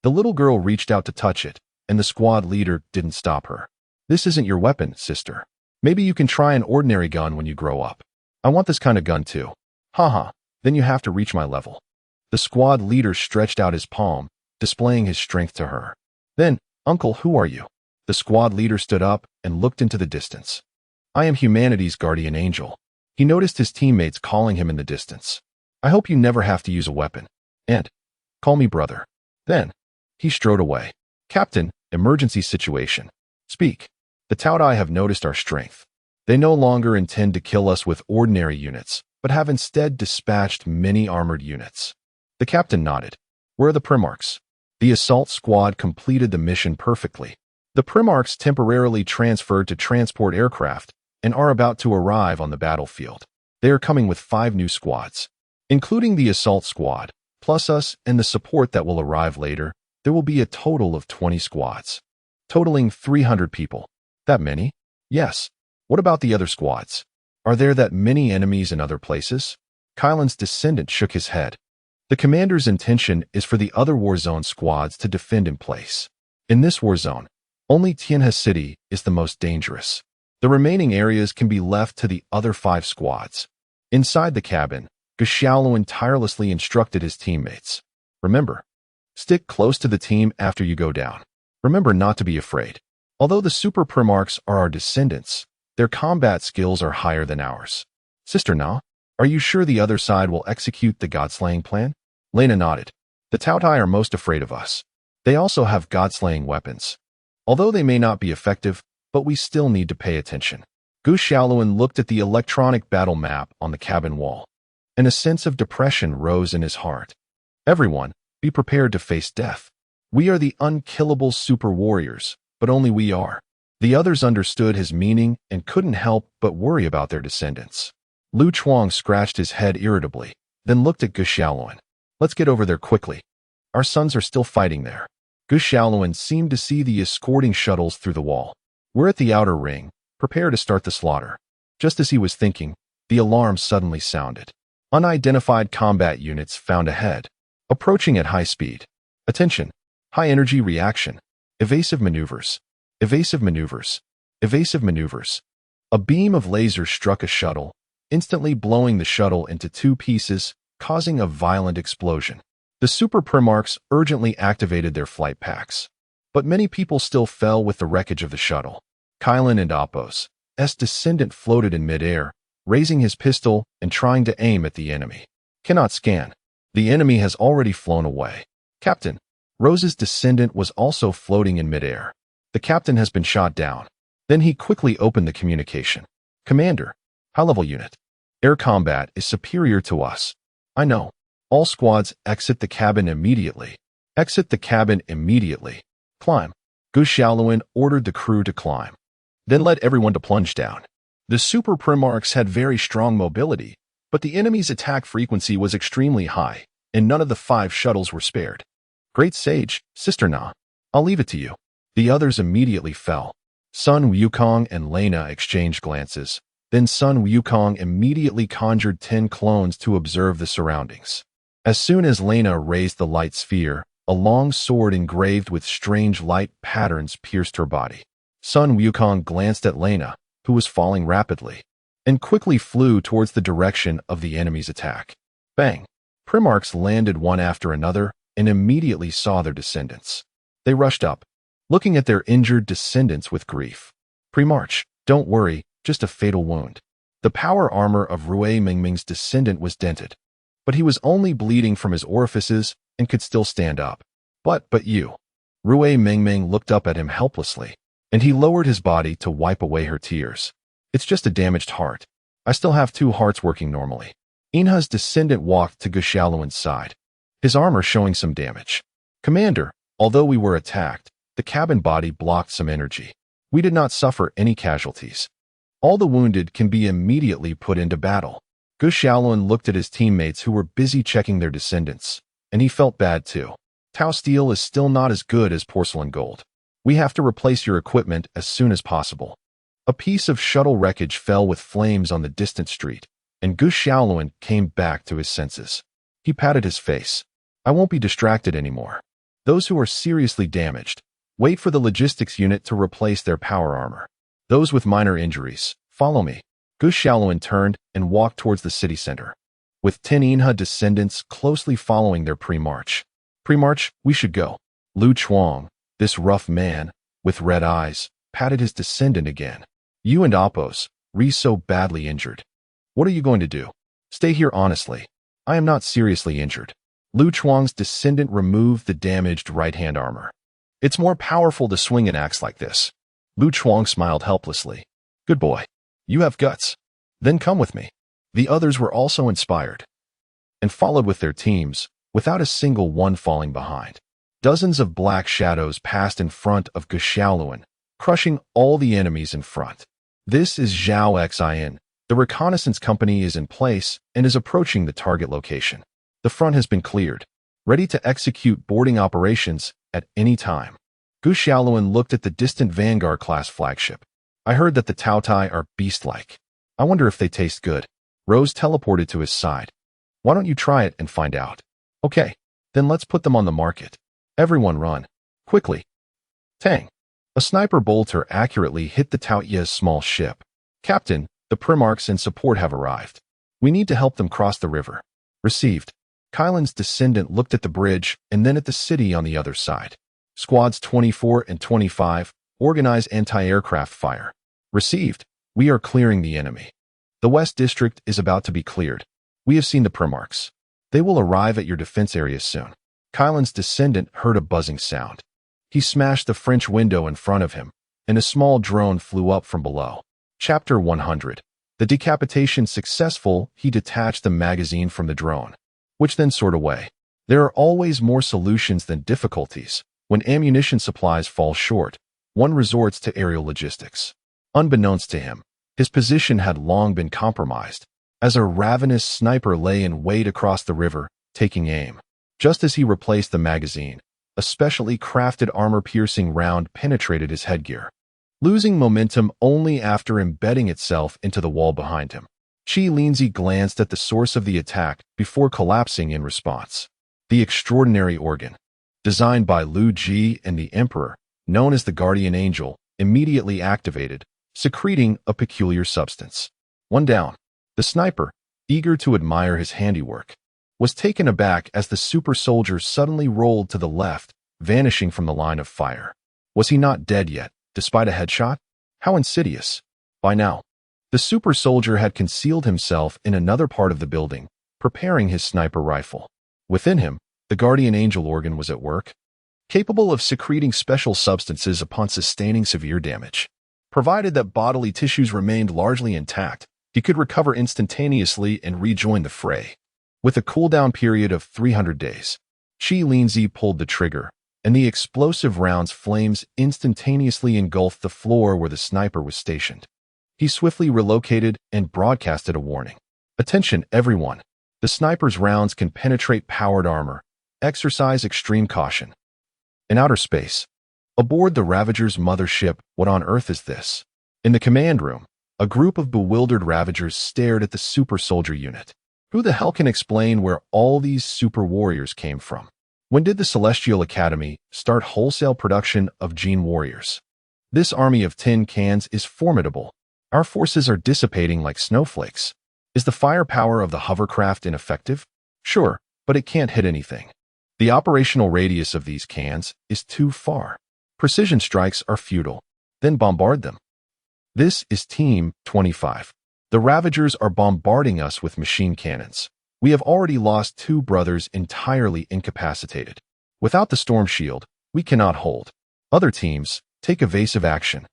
The little girl reached out to touch it, and the squad leader didn't stop her. "This isn't your weapon, sister. Maybe you can try an ordinary gun when you grow up. I want this kind of gun too." "Haha, then you have to reach my level." The squad leader stretched out his palm, displaying his strength to her. "Then, Uncle, who are you?" The squad leader stood up and looked into the distance. "I am humanity's guardian angel." He noticed his teammates calling him in the distance. "I hope you never have to use a weapon. And call me brother." Then, he strode away. "Captain, emergency situation. Speak. The Taudai have noticed our strength. They no longer intend to kill us with ordinary units, but have instead dispatched many armored units." The captain nodded. "Where are the Primarchs?" The assault squad completed the mission perfectly. The Primarchs temporarily transferred to transport aircraft and are about to arrive on the battlefield. They are coming with 5 new squads, including the assault squad, plus us and the support that will arrive later. There will be a total of 20 squads, totaling 300 people. That many? Yes. What about the other squads? Are there that many enemies in other places? Kylan's descendant shook his head. The commander's intention is for the other warzone squads to defend in place. In this warzone, only Tianhe City is the most dangerous. The remaining areas can be left to the other 5 squads. Inside the cabin, Xiaoluan tirelessly instructed his teammates. Remember, stick close to the team after you go down. Remember not to be afraid. Although the super primarchs are our descendants, their combat skills are higher than ours. Sister Na, are you sure the other side will execute the god-slaying plan? Lena nodded. The Tautai are most afraid of us. They also have god-slaying weapons. Although they may not be effective, but we still need to pay attention. Gu Xiaoluan looked at the electronic battle map on the cabin wall, and a sense of depression rose in his heart. Everyone, be prepared to face death. We are the unkillable super warriors, but only we are. The others understood his meaning and couldn't help but worry about their descendants. Lu Chuang scratched his head irritably, then looked at Gu Xiaoluan. Let's get over there quickly. Our sons are still fighting there. Gu Xiaoluan seemed to see the escorting shuttles through the wall. We're at the outer ring. Prepare to start the slaughter. Just as he was thinking, the alarm suddenly sounded. Unidentified combat units found ahead, approaching at high speed. Attention! High energy reaction. Evasive maneuvers. Evasive maneuvers. Evasive maneuvers. A beam of laser struck a shuttle, instantly blowing the shuttle into 2 pieces, causing a violent explosion. The super primarchs urgently activated their flight packs, but many people still fell with the wreckage of the shuttle. Kylan and Appos' descendant floated in midair, raising his pistol and trying to aim at the enemy. Cannot scan. The enemy has already flown away. Captain, Rose's descendant was also floating in midair. The captain has been shot down. Then he quickly opened the communication. Commander, high-level unit. Air combat is superior to us. I know. All squads exit the cabin immediately. Exit the cabin immediately. Climb. Gu Xiaoluan ordered the crew to climb. Then led everyone to plunge down. The super primarchs had very strong mobility, but the enemy's attack frequency was extremely high, and none of the 5 shuttles were spared. Great sage, Sister Na. I'll leave it to you. The others immediately fell. Sun Wukong and Lena exchanged glances. Then Sun Wukong immediately conjured 10 clones to observe the surroundings. As soon as Lena raised the light sphere, a long sword engraved with strange light patterns pierced her body. Sun Wukong glanced at Lena, who was falling rapidly, and quickly flew towards the direction of the enemy's attack. Bang! Primarchs landed one after another and immediately saw their descendants. They rushed up, looking at their injured descendants with grief. Primarch, don't worry, just a fatal wound. The power armor of Rui Mingming's descendant was dented, but he was only bleeding from his orifices and could still stand up. But you. Rui Mingming looked up at him helplessly, and he lowered his body to wipe away her tears. It's just a damaged heart. I still have 2 hearts working normally. Inha's descendant walked to Gu Xiaoluan's side, his armor showing some damage. Commander, although we were attacked, the cabin body blocked some energy. We did not suffer any casualties. All the wounded can be immediately put into battle. Gu Xiaoluan looked at his teammates who were busy checking their descendants, and he felt bad too. Tau steel is still not as good as porcelain gold. We have to replace your equipment as soon as possible. A piece of shuttle wreckage fell with flames on the distant street, and Gu Xiaoluan came back to his senses. He patted his face. I won't be distracted anymore. Those who are seriously damaged, wait for the logistics unit to replace their power armor. Those with minor injuries, follow me. Gu Xiaoluan turned and walked towards the city center, with 10 Inha descendants closely following their pre-march. Pre-march, we should go. Lu Chuang, this rough man, with red eyes, patted his descendant again. You and Appos, so badly injured. What are you going to do? Stay here honestly. I am not seriously injured. Lu Chuang's descendant removed the damaged right-hand armor. It's more powerful to swing an axe like this. Lu Chuang smiled helplessly. Good boy. You have guts. Then come with me. The others were also inspired and followed with their teams, without a single one falling behind. Dozens of black shadows passed in front of Gu Xiaoluan, crushing all the enemies in front. This is Zhao Xin. The Reconnaissance company is in place and is approaching the target location. The front has been cleared, ready to execute boarding operations at any time. Gu Xiaoluan looked at the distant Vanguard-class flagship. I heard that the Taotai are beast-like. I wonder if they taste good. Rose teleported to his side. Why don't you try it and find out? Okay, then let's put them on the market. Everyone run. Quickly. Tang. A sniper bolter accurately hit the Taoya's small ship. Captain, the Primarchs and support have arrived. We need to help them cross the river. Received. Kylan's descendant looked at the bridge and then at the city on the other side. Squads 24 and 25, organize anti-aircraft fire. Received. We are clearing the enemy. The West District is about to be cleared. We have seen the Primarchs. They will arrive at your defense area soon. Kylan's descendant heard a buzzing sound. He smashed the French window in front of him, and a small drone flew up from below. Chapter 100. The decapitation successful, he detached the magazine from the drone, which then soared away. There are always more solutions than difficulties. When ammunition supplies fall short, one resorts to aerial logistics. Unbeknownst to him, his position had long been compromised, as a ravenous sniper lay in wait across the river, taking aim. Just as he replaced the magazine, a specially crafted armor-piercing round penetrated his headgear, losing momentum only after embedding itself into the wall behind him. Qi Linzi glanced at the source of the attack before collapsing in response. The extraordinary organ, designed by Liu Ji and the Emperor, known as the Guardian Angel, immediately activated, secreting a peculiar substance. One down. The sniper, eager to admire his handiwork, was taken aback as the super soldier suddenly rolled to the left, vanishing from the line of fire. Was he not dead yet, despite a headshot? How insidious. By now, the super soldier had concealed himself in another part of the building, preparing his sniper rifle. Within him, the Guardian Angel organ was at work, capable of secreting special substances upon sustaining severe damage. Provided that bodily tissues remained largely intact, he could recover instantaneously and rejoin the fray. With a cooldown period of 300 days, Qi Linzi pulled the trigger, and the explosive round's flames instantaneously engulfed the floor where the sniper was stationed. He swiftly relocated and broadcasted a warning. Attention, everyone. The sniper's rounds can penetrate powered armor. Exercise extreme caution. In outer space, aboard the Ravager's mothership, what on earth is this? In the command room, a group of bewildered Ravagers stared at the super soldier unit. Who the hell can explain where all these super warriors came from? When did the Celestial Academy start wholesale production of gene warriors? This army of tin cans is formidable. Our forces are dissipating like snowflakes. Is the firepower of the hovercraft ineffective? Sure, but it can't hit anything. The operational radius of these cans is too far. Precision strikes are futile. Then bombard them. This is Team 25. The Ravagers are bombarding us with machine cannons. We have already lost 2 brothers entirely incapacitated. Without the storm shield, we cannot hold. Other teams, take evasive action.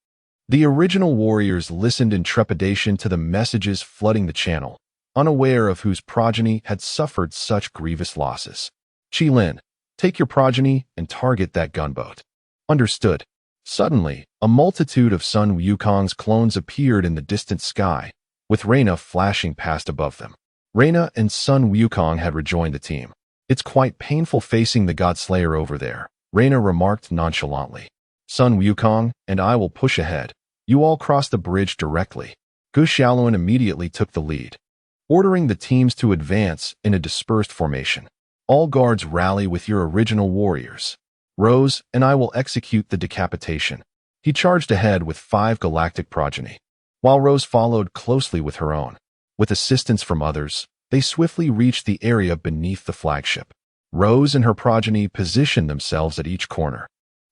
The original warriors listened in trepidation to the messages flooding the channel, unaware of whose progeny had suffered such grievous losses. Qi Lin, take your progeny and target that gunboat. Understood. Suddenly, a multitude of Sun Wukong's clones appeared in the distant sky, with Reyna flashing past above them. Reyna and Sun Wukong had rejoined the team. It's quite painful facing the Godslayer over there, Reyna remarked nonchalantly. Sun Wukong and I will push ahead. You all cross the bridge directly. Gu Xiaoluan immediately took the lead, ordering the teams to advance in a dispersed formation. All guards rally with your original warriors. Rose and I will execute the decapitation. He charged ahead with 5 galactic progeny, while Rose followed closely with her own. With assistance from others, they swiftly reached the area beneath the flagship. Rose and her progeny positioned themselves at each corner,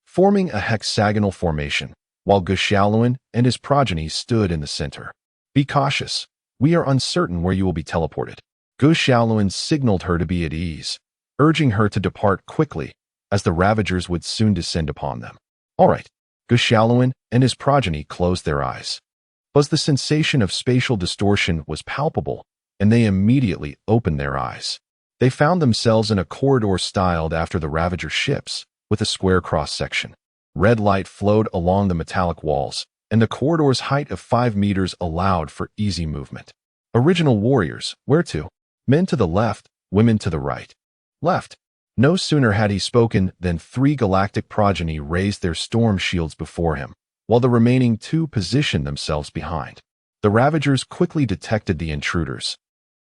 forming a hexagonal formation, while Gu Xiaoluan and his progeny stood in the center. Be cautious. We are uncertain where you will be teleported. Gu Xiaoluan signaled her to be at ease, urging her to depart quickly, as the Ravagers would soon descend upon them. All right. Gu Xiaoluan and his progeny closed their eyes. But the sensation of spatial distortion was palpable, and they immediately opened their eyes. They found themselves in a corridor styled after the Ravager ships, with a square cross-section. Red light flowed along the metallic walls, and the corridor's height of 5 meters allowed for easy movement. Original warriors, where to? Men to the left, women to the right. Left. No sooner had he spoken than 3 galactic progeny raised their storm shields before him, while the remaining 2 positioned themselves behind. The Ravagers quickly detected the intruders,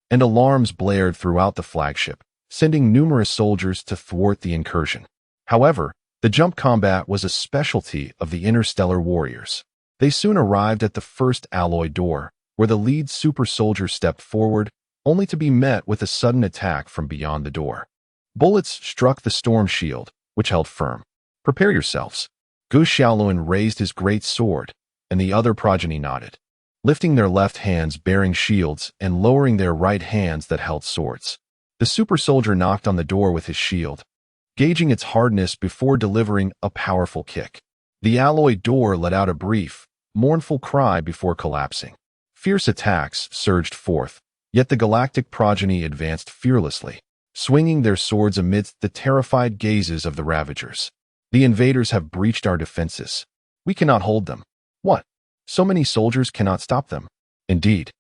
and alarms blared throughout the flagship, sending numerous soldiers to thwart the incursion. However, the jump combat was a specialty of the interstellar warriors. They soon arrived at the first alloy door, where the lead super soldier stepped forward, only to be met with a sudden attack from beyond the door. Bullets struck the storm shield, which held firm. "Prepare yourselves." Gu Xiaoluan raised his great sword, and the other progeny nodded, lifting their left hands bearing shields and lowering their right hands that held swords. The super soldier knocked on the door with his shield, gauging its hardness before delivering a powerful kick. The alloy door let out a brief, mournful cry before collapsing. Fierce attacks surged forth, yet the galactic progeny advanced fearlessly, swinging their swords amidst the terrified gazes of the Ravagers. "The invaders have breached our defenses. We cannot hold them." "What? So many soldiers cannot stop them?" "Indeed.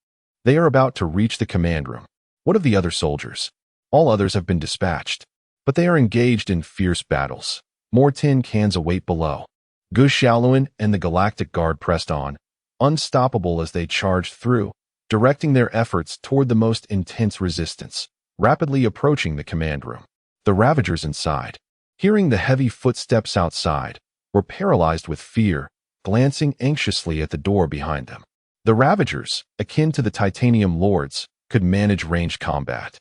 They are about to reach the command room." "What of the other soldiers?" "All others have been dispatched, but they are engaged in fierce battles. More tin cans await below." Gu Xiaoluan and the Galactic Guard pressed on, unstoppable as they charged through, directing their efforts toward the most intense resistance, rapidly approaching the command room. The Ravagers inside, hearing the heavy footsteps outside, were paralyzed with fear, glancing anxiously at the door behind them. The Ravagers, akin to the Titanium Lords, could manage ranged combat,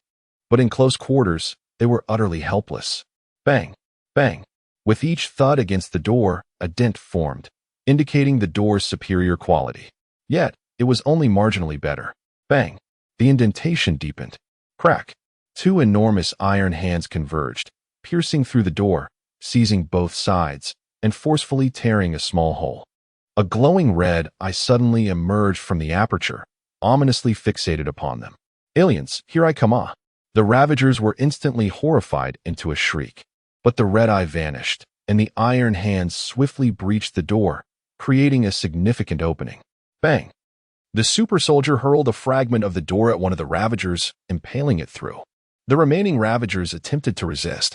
but in close quarters, they were utterly helpless. Bang! Bang! With each thud against the door, a dent formed, indicating the door's superior quality. Yet, it was only marginally better. Bang! The indentation deepened. Crack! 2 enormous iron hands converged, piercing through the door, seizing both sides, and forcefully tearing a small hole. A glowing red eye suddenly emerged from the aperture, ominously fixated upon them. "Aliens, here I come ah!" The Ravagers were instantly horrified into a shriek. But the red eye vanished, and the iron hands swiftly breached the door, creating a significant opening. Bang! The super soldier hurled a fragment of the door at one of the Ravagers, impaling it through. The remaining Ravagers attempted to resist,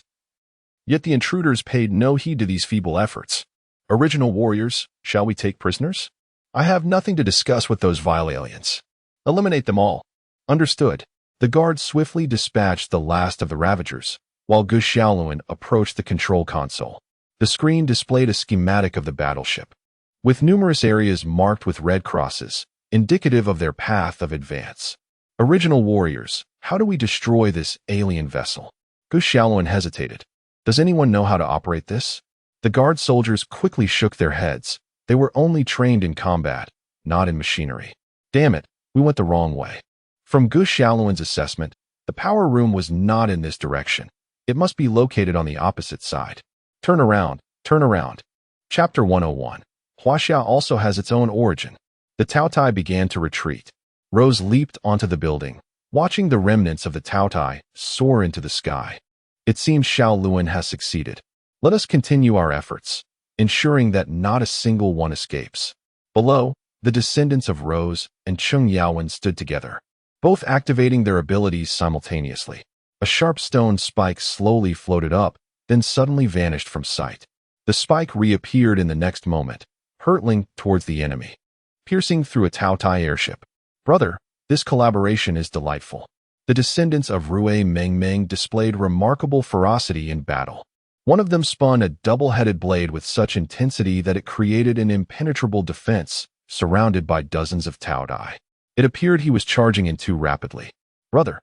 yet the intruders paid no heed to these feeble efforts. "Original warriors, shall we take prisoners? I have nothing to discuss with those vile aliens. Eliminate them all." "Understood." The guards swiftly dispatched the last of the Ravagers, while Gu Xiaoluan approached the control console. The screen displayed a schematic of the battleship, with numerous areas marked with red crosses, indicative of their path of advance. "Original warriors, how do we destroy this alien vessel?" Gu Xiaoluan hesitated. "Does anyone know how to operate this?" The guard soldiers quickly shook their heads. They were only trained in combat, not in machinery. "Damn it, we went the wrong way." From Gu Xiaoluan's assessment, the power room was not in this direction. It must be located on the opposite side. Turn around, turn around. Chapter 101. Huaxia also has its own origin. The Taotai began to retreat. Rose leaped onto the building, watching the remnants of the Taotai soar into the sky. "It seems Xiaoluan has succeeded. Let us continue our efforts, ensuring that not a single one escapes." Below, the descendants of Rose and Cheng Yaowen stood together, both activating their abilities simultaneously. A sharp stone spike slowly floated up, then suddenly vanished from sight. The spike reappeared in the next moment, hurtling towards the enemy, piercing through a Taotai airship. "Brother, this collaboration is delightful." The descendants of Rui Mengmeng displayed remarkable ferocity in battle. One of them spun a double-headed blade with such intensity that it created an impenetrable defense, surrounded by dozens of Taotai. It appeared he was charging in too rapidly. "Brother,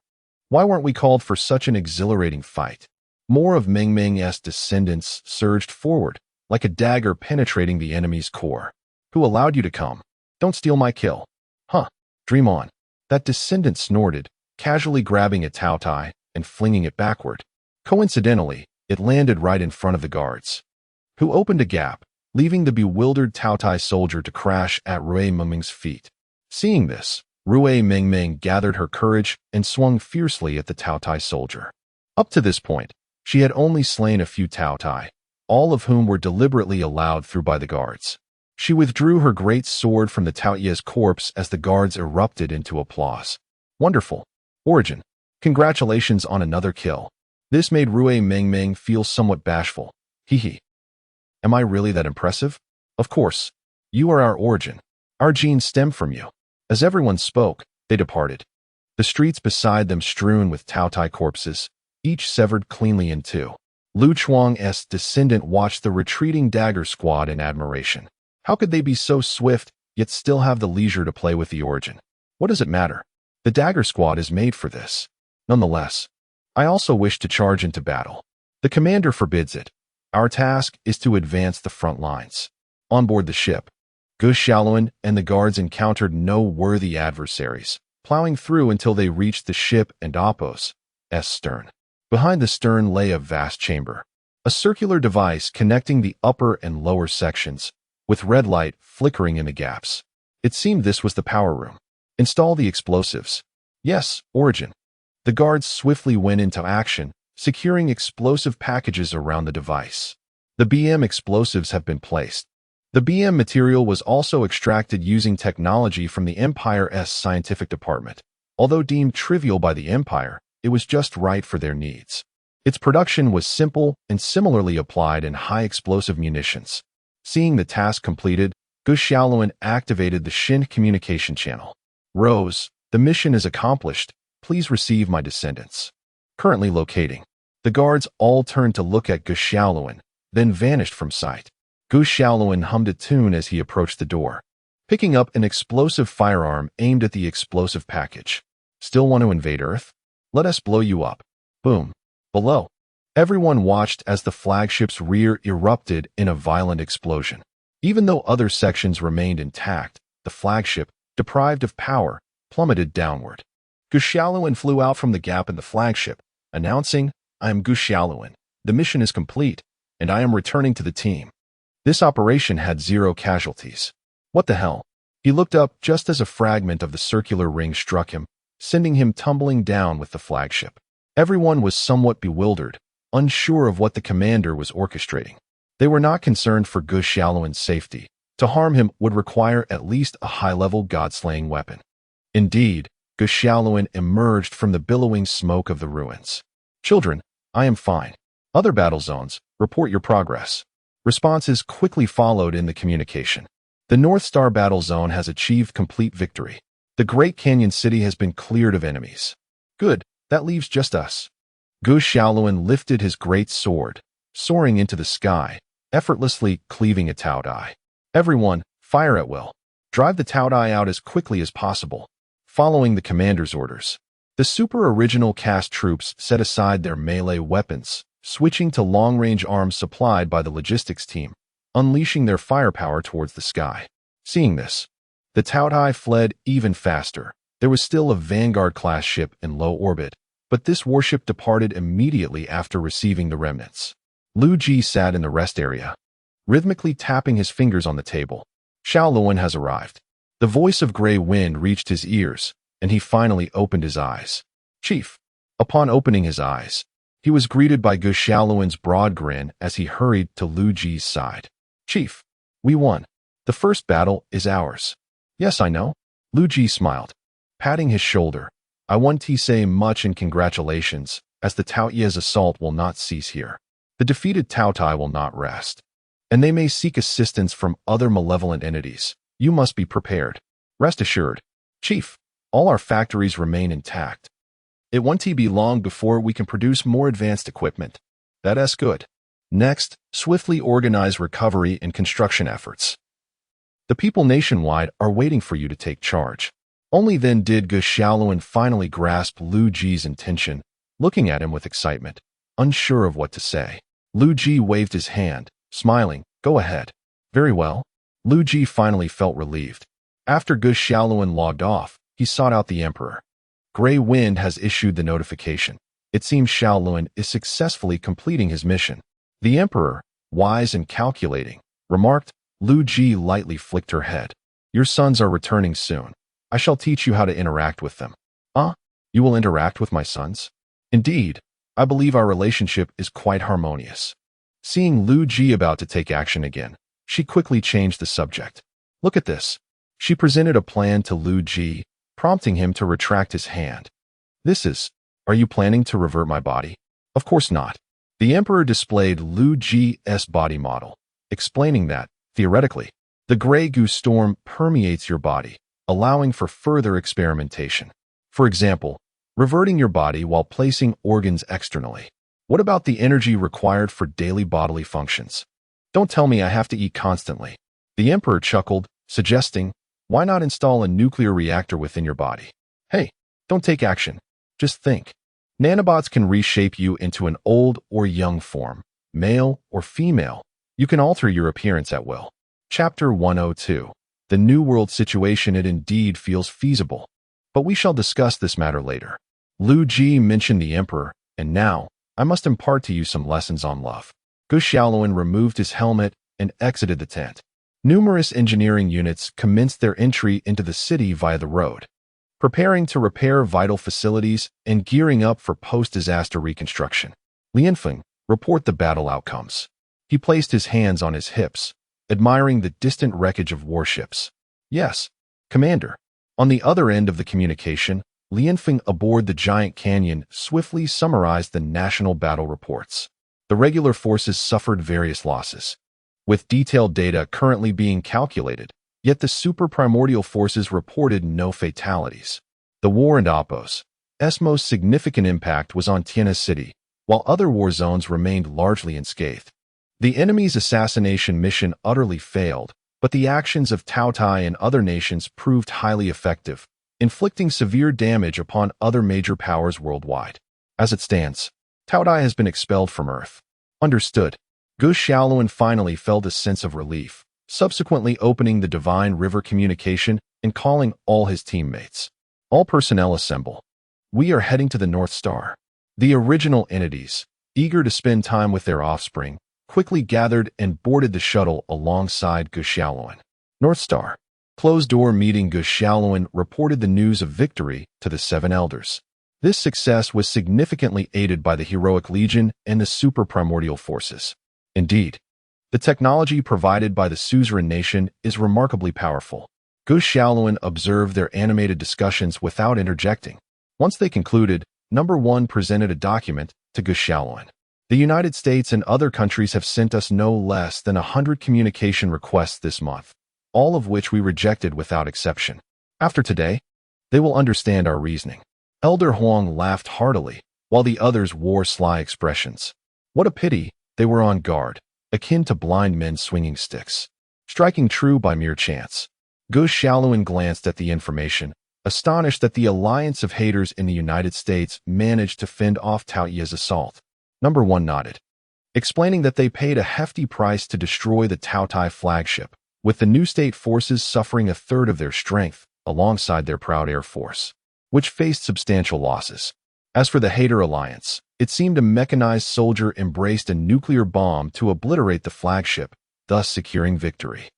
why weren't we called for such an exhilarating fight?" More of Meng Meng's descendants surged forward, like a dagger penetrating the enemy's core. "Who allowed you to come? Don't steal my kill." "Huh, dream on." That descendant snorted, casually grabbing a Taotai and flinging it backward. Coincidentally, it landed right in front of the guards, who opened a gap, leaving the bewildered Taotai soldier to crash at Rui Mengmeng's feet. Seeing this, Rui Mengmeng gathered her courage and swung fiercely at the Taotai soldier. Up to this point, she had only slain a few Taotai, all of whom were deliberately allowed through by the guards. She withdrew her great sword from the Taoye's corpse as the guards erupted into applause. "Wonderful. Origin. Congratulations on another kill." This made Rui Mengmeng feel somewhat bashful. Hee. Am I really that impressive? Of course. You are our origin. Our genes stem from you. As everyone spoke, they departed. The streets beside them strewn with Taotai corpses, each severed cleanly in two. Lu Chuang's descendant watched the retreating dagger squad in admiration. How could they be so swift, yet still have the leisure to play with the origin? What does it matter? The dagger squad is made for this. Nonetheless, I also wish to charge into battle. The commander forbids it. Our task is to advance the front lines. On board the ship, Gu Xiaoluan and the guards encountered no worthy adversaries, plowing through until they reached the ship and Apos' stern. Behind the stern lay a vast chamber, a circular device connecting the upper and lower sections, with red light flickering in the gaps. It seemed this was the power room. Install the explosives. Yes, Origin. The guards swiftly went into action, securing explosive packages around the device. The BM explosives have been placed. The BM material was also extracted using technology from the Empire's scientific department. Although deemed trivial by the Empire, it was just right for their needs. Its production was simple and similarly applied in high-explosive munitions. Seeing the task completed, Gu Xiaoluan activated the Shin communication channel. Rose, the mission is accomplished. Please receive my descendants. Currently locating. The guards all turned to look at Gu Xiaoluan, then vanished from sight. Gu Xiaoluan hummed a tune as he approached the door, picking up an explosive firearm aimed at the explosive package. Still want to invade Earth? Let us blow you up. Boom. Below. Everyone watched as the flagship's rear erupted in a violent explosion. Even though other sections remained intact, the flagship, deprived of power, plummeted downward. Gu Xiaoluan flew out from the gap in the flagship, announcing, I am Gu Xiaoluan. The mission is complete, and I am returning to the team. This operation had 0 casualties. What the hell? He looked up just as a fragment of the circular ring struck him, sending him tumbling down with the flagship. Everyone was somewhat bewildered, unsure of what the commander was orchestrating. They were not concerned for Gu Xiaoluan's safety. To harm him would require at least a high-level god-slaying weapon. Indeed, Gu Xiaoluan emerged from the billowing smoke of the ruins. Children, I am fine. Other battle zones, report your progress. Responses quickly followed in the communication. The North Star battle zone has achieved complete victory. The Great Canyon City has been cleared of enemies. Good, that leaves just us. Gu Xiaoluan lifted his great sword, soaring into the sky, effortlessly cleaving a Taodai. Everyone, fire at will. Drive the Taodai out as quickly as possible. Following the commander's orders, the super original cast troops set aside their melee weapons, switching to long-range arms supplied by the logistics team, unleashing their firepower towards the sky. Seeing this, the Taodai fled even faster. There was still a Vanguard-class ship in low orbit, but this warship departed immediately after receiving the remnants. Liu Ji sat in the rest area, rhythmically tapping his fingers on the table. Xiaoluan has arrived. The voice of Grey Wind reached his ears, and he finally opened his eyes. Chief. Upon opening his eyes, he was greeted by Gu Xiaoluan's broad grin as he hurried to Liu Ji's side. Chief, we won. The first battle is ours. Yes, I know. Liu Ji smiled, patting his shoulder. I want to say much in congratulations, as the Taoye's assault will not cease here. The defeated Taotai will not rest, and they may seek assistance from other malevolent entities. You must be prepared. Rest assured, Chief, all our factories remain intact. It won't be long before we can produce more advanced equipment. That's good. Next, swiftly organize recovery and construction efforts. The people nationwide are waiting for you to take charge. Only then did Gu Xiaoluan finally grasp Liu Ji's intention, looking at him with excitement, unsure of what to say. Liu Ji waved his hand, smiling. Go ahead. Very well. Liu Ji finally felt relieved. After Gu Xiaoluan logged off, he sought out the Emperor. Grey Wind has issued the notification. It seems Xiaoluan is successfully completing his mission. The Emperor, wise and calculating, remarked. Liu Ji lightly flicked her head. Your sons are returning soon. I shall teach you how to interact with them. You will interact with my sons? Indeed, I believe our relationship is quite harmonious. Seeing Liu Ji about to take action again, she quickly changed the subject. Look at this. She presented a plan to Liu Ji, prompting him to retract his hand. Are you planning to revert my body? Of course not. The Emperor displayed Liu Ji's body model, explaining that, theoretically, the Grey Goose storm permeates your body, allowing for further experimentation. For example, reverting your body while placing organs externally. What about the energy required for daily bodily functions? Don't tell me I have to eat constantly. The Emperor chuckled, suggesting, why not install a nuclear reactor within your body? Hey, don't take action. Just think. Nanobots can reshape you into an old or young form, male or female. You can alter your appearance at will. Chapter 102. The New World situation. It indeed feels feasible. But we shall discuss this matter later. Liu Ji mentioned the Emperor, and now, I must impart to you some lessons on love. Gu Xiaoluan removed his helmet and exited the tent. Numerous engineering units commenced their entry into the city via the road, preparing to repair vital facilities and gearing up for post-disaster reconstruction. Lianfeng, report the battle outcomes. He placed his hands on his hips, admiring the distant wreckage of warships. Yes, Commander. On the other end of the communication, Lianfeng aboard the giant canyon swiftly summarized the national battle reports. The regular forces suffered various losses, with detailed data currently being calculated, yet the super primordial forces reported no fatalities. The war in Oppo's most significant impact was on Tianhe City, while other war zones remained largely unscathed. The enemy's assassination mission utterly failed, but the actions of Taotai and other nations proved highly effective, inflicting severe damage upon other major powers worldwide. As it stands, Taotai has been expelled from Earth. Understood. Gu Xiaoluan finally felt a sense of relief, subsequently opening the Divine River communication and calling all his teammates. All personnel assemble. We are heading to the North Star. The original entities, eager to spend time with their offspring, quickly gathered and boarded the shuttle alongside Gu Xiaoluan. North Star. Closed-door meeting. Gu Xiaoluan reported the news of victory to the Seven Elders. This success was significantly aided by the Heroic Legion and the Super Primordial Forces. Indeed, the technology provided by the suzerain nation is remarkably powerful. Gu Xiaoluan observed their animated discussions without interjecting. Once they concluded, Number 1 presented a document to Gu Xiaoluan. The United States and other countries have sent us no less than 100 communication requests this month, all of which we rejected without exception. After today, they will understand our reasoning. Elder Huang laughed heartily, while the others wore sly expressions. What a pity, they were on guard, akin to blind men swinging sticks, striking true by mere chance. Gu Xiaoluan glanced at the information, astonished that the alliance of haters in the United States managed to fend off Taoyu's assault. Number 1 nodded, explaining that they paid a hefty price to destroy the Taotai flagship, with the new state forces suffering a third of their strength, alongside their proud air force, which faced substantial losses. As for the Hater Alliance, it seemed a mechanized soldier embraced a nuclear bomb to obliterate the flagship, thus securing victory.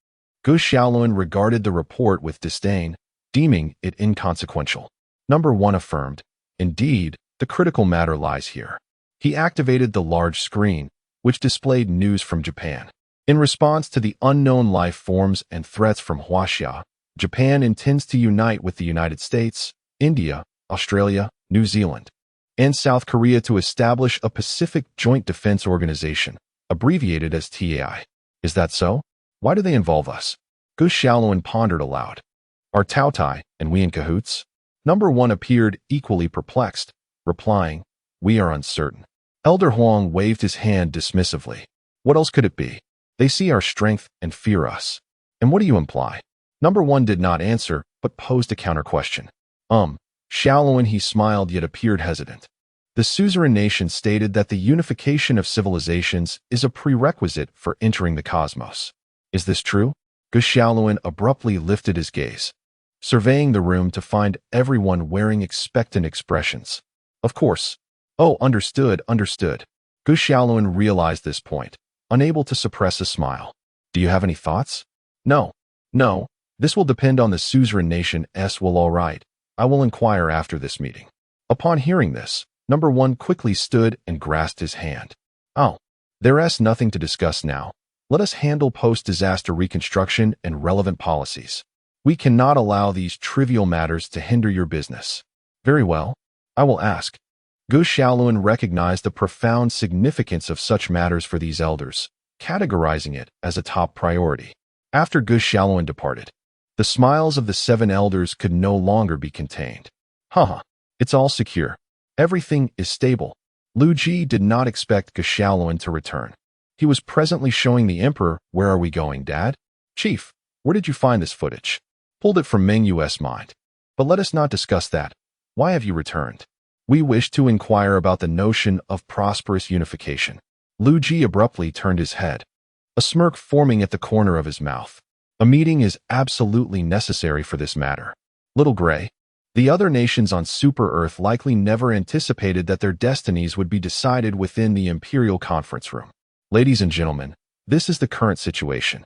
Gu Xiaoluan regarded the report with disdain, deeming it inconsequential. Number 1 affirmed, indeed, the critical matter lies here. He activated the large screen, which displayed news from Japan. In response to the unknown life forms and threats from Huaxia, Japan intends to unite with the United States, India, Australia, New Zealand, and South Korea to establish a Pacific Joint Defense Organization, abbreviated as TAI. Is that so? Why do they involve us? Gu Xiaoluan pondered aloud. Are Taotai and we in cahoots? Number 1 appeared equally perplexed, replying, we are uncertain. Elder Huang waved his hand dismissively. What else could it be? They see our strength and fear us. And what do you imply? Number 1 did not answer, but posed a counter-question. Xiaoluan, he smiled yet appeared hesitant. The suzerain nation stated that the unification of civilizations is a prerequisite for entering the cosmos. Is this true? Gu Xiaoluan abruptly lifted his gaze, surveying the room to find everyone wearing expectant expressions. Of course. Oh, understood. Gu Xiaoluan realized this point, unable to suppress a smile. Do you have any thoughts? No. This will depend on the suzerain nation. Well, all right. I will inquire after this meeting. Upon hearing this, Number 1 quickly stood and grasped his hand. Oh, there's nothing to discuss now. Let us handle post-disaster reconstruction and relevant policies. We cannot allow these trivial matters to hinder your business. Very well. I will ask. Gu Xiaoluan recognized the profound significance of such matters for these elders, categorizing it as a top priority. After Gu Xiaoluan departed, the smiles of the 7 elders could no longer be contained. Haha, it's all secure. Everything is stable. Liu Ji did not expect Gu Xiaoluan to return. He was presently showing the emperor, "Where are we going, Dad?" "Chief, where did you find this footage?" "Pulled it from Meng Yu's mind. But let us not discuss that. Why have you returned?" "We wish to inquire about the notion of prosperous unification." Liu Ji abruptly turned his head, a smirk forming at the corner of his mouth. "A meeting is absolutely necessary for this matter. Little Gray, the other nations on Super Earth likely never anticipated that their destinies would be decided within the Imperial Conference Room. Ladies and gentlemen, this is the current situation."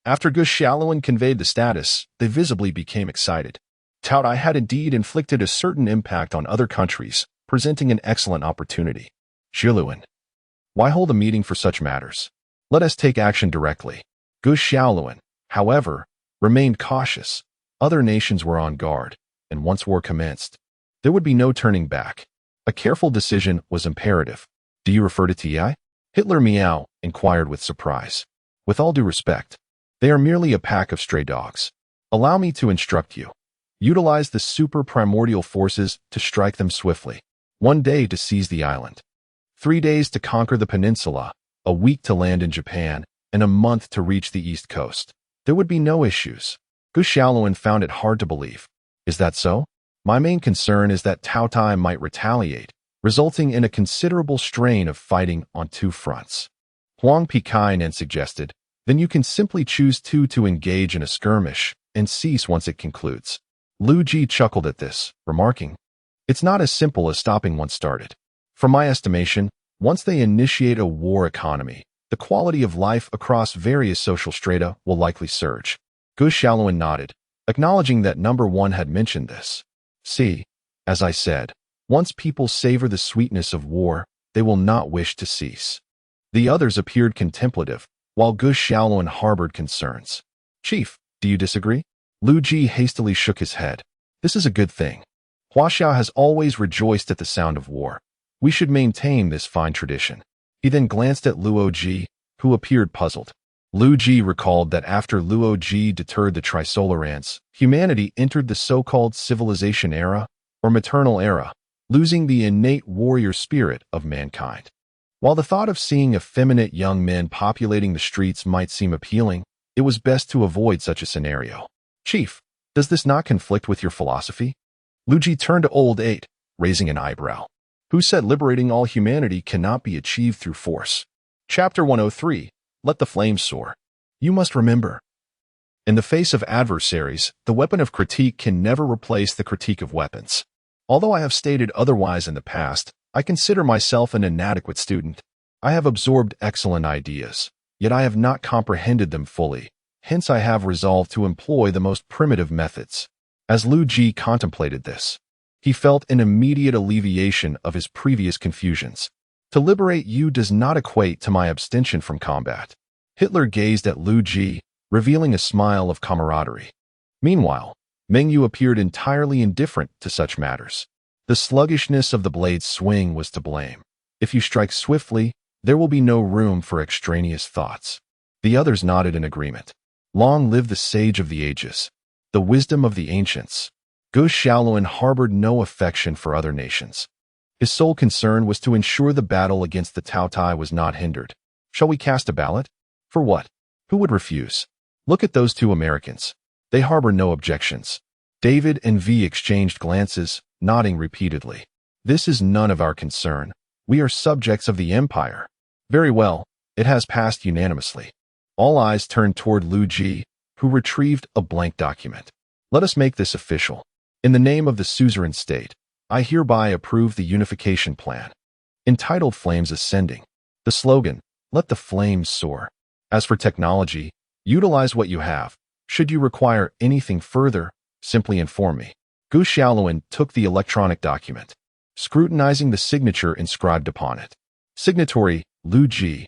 After Gu Xiaoluan conveyed the status, they visibly became excited. Tao Dai had indeed inflicted a certain impact on other countries, presenting an excellent opportunity. "Xiaoluan, why hold a meeting for such matters? Let us take action directly." Gu Xiaoluan, however, remained cautious. Other nations were on guard, and once war commenced, there would be no turning back. A careful decision was imperative. "Do you refer to TI?" Hitler Meow inquired with surprise. "With all due respect, they are merely a pack of stray dogs. Allow me to instruct you. Utilize the super primordial forces to strike them swiftly. 1 day to seize the island, 3 days to conquer the peninsula, a week to land in Japan, and a month to reach the East Coast. There would be no issues." Gu Xiaoluan found it hard to believe. "Is that so? My main concern is that Tao Tai might retaliate, resulting in a considerable strain of fighting on 2 fronts. Huang Pikainen suggested, "Then you can simply choose to engage in a skirmish and cease once it concludes." Liu Ji chuckled at this, remarking, "It's not as simple as stopping once started. From my estimation, once they initiate a war economy, the quality of life across various social strata will likely surge." Gu Xiaoluan nodded, acknowledging that number 1 had mentioned this. "See, as I said, once people savor the sweetness of war, they will not wish to cease." The others appeared contemplative, while Gu Xiaoluan harbored concerns. "Chief, do you disagree?" Liu Ji hastily shook his head. "This is a good thing. Huaxiao has always rejoiced at the sound of war. We should maintain this fine tradition." He then glanced at Luo Ji, who appeared puzzled. Liu Ji recalled that after Luo Ji deterred the Trisolarans, humanity entered the so-called civilization era, or maternal era, losing the innate warrior spirit of mankind. While the thought of seeing effeminate young men populating the streets might seem appealing, it was best to avoid such a scenario. "Chief, does this not conflict with your philosophy?" Liu Ji turned to Old 8, raising an eyebrow. "Who said liberating all humanity cannot be achieved through force?" Chapter 103, Let the Flames Soar. You must remember, in the face of adversaries, the weapon of critique can never replace the critique of weapons. Although I have stated otherwise in the past, I consider myself an inadequate student. I have absorbed excellent ideas, yet I have not comprehended them fully. Hence I have resolved to employ the most primitive methods. As Liu Ji contemplated this, he felt an immediate alleviation of his previous confusions. To liberate you does not equate to my abstention from combat. Hitler gazed at Liu Ji, revealing a smile of camaraderie. Meanwhile, Meng Yu appeared entirely indifferent to such matters. The sluggishness of the blade's swing was to blame. If you strike swiftly, there will be no room for extraneous thoughts. The others nodded in agreement. Long live the sage of the ages, the wisdom of the ancients. Gu Xiaoluan harbored no affection for other nations. His sole concern was to ensure the battle against the Tao Tai was not hindered. Shall we cast a ballot? For what? Who would refuse? Look at those 2 Americans. They harbor no objections. David and V exchanged glances, nodding repeatedly. This is none of our concern. We are subjects of the Empire. Very well, it has passed unanimously. All eyes turned toward Liu Ji, who retrieved a blank document. Let us make this official. In the name of the suzerain state, I hereby approve the unification plan, entitled Flames Ascending. The slogan, Let the Flames Soar. As for technology, utilize what you have. Should you require anything further, simply inform me. Gu Xiaoluan took the electronic document, scrutinizing the signature inscribed upon it. Signatory, Liu Ji.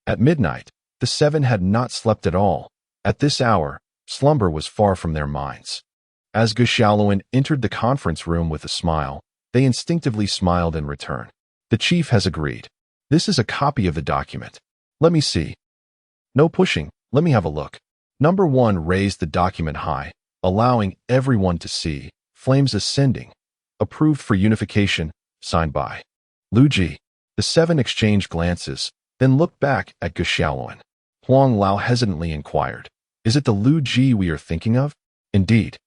At midnight, the 7 had not slept at all. At this hour, slumber was far from their minds. As Gu Xiaoluan entered the conference room with a smile, They instinctively smiled in return. The chief has agreed. This is a copy of the document. Let me see. No pushing, let me have a look. Number 1 raised the document high, allowing everyone to see. Flames ascending. Approved for unification, signed by Liu Ji. The 7 exchanged glances, then looked back at Xiaoluan. Huang Lao hesitantly inquired, "Is it the Liu Ji we are thinking of?" "Indeed."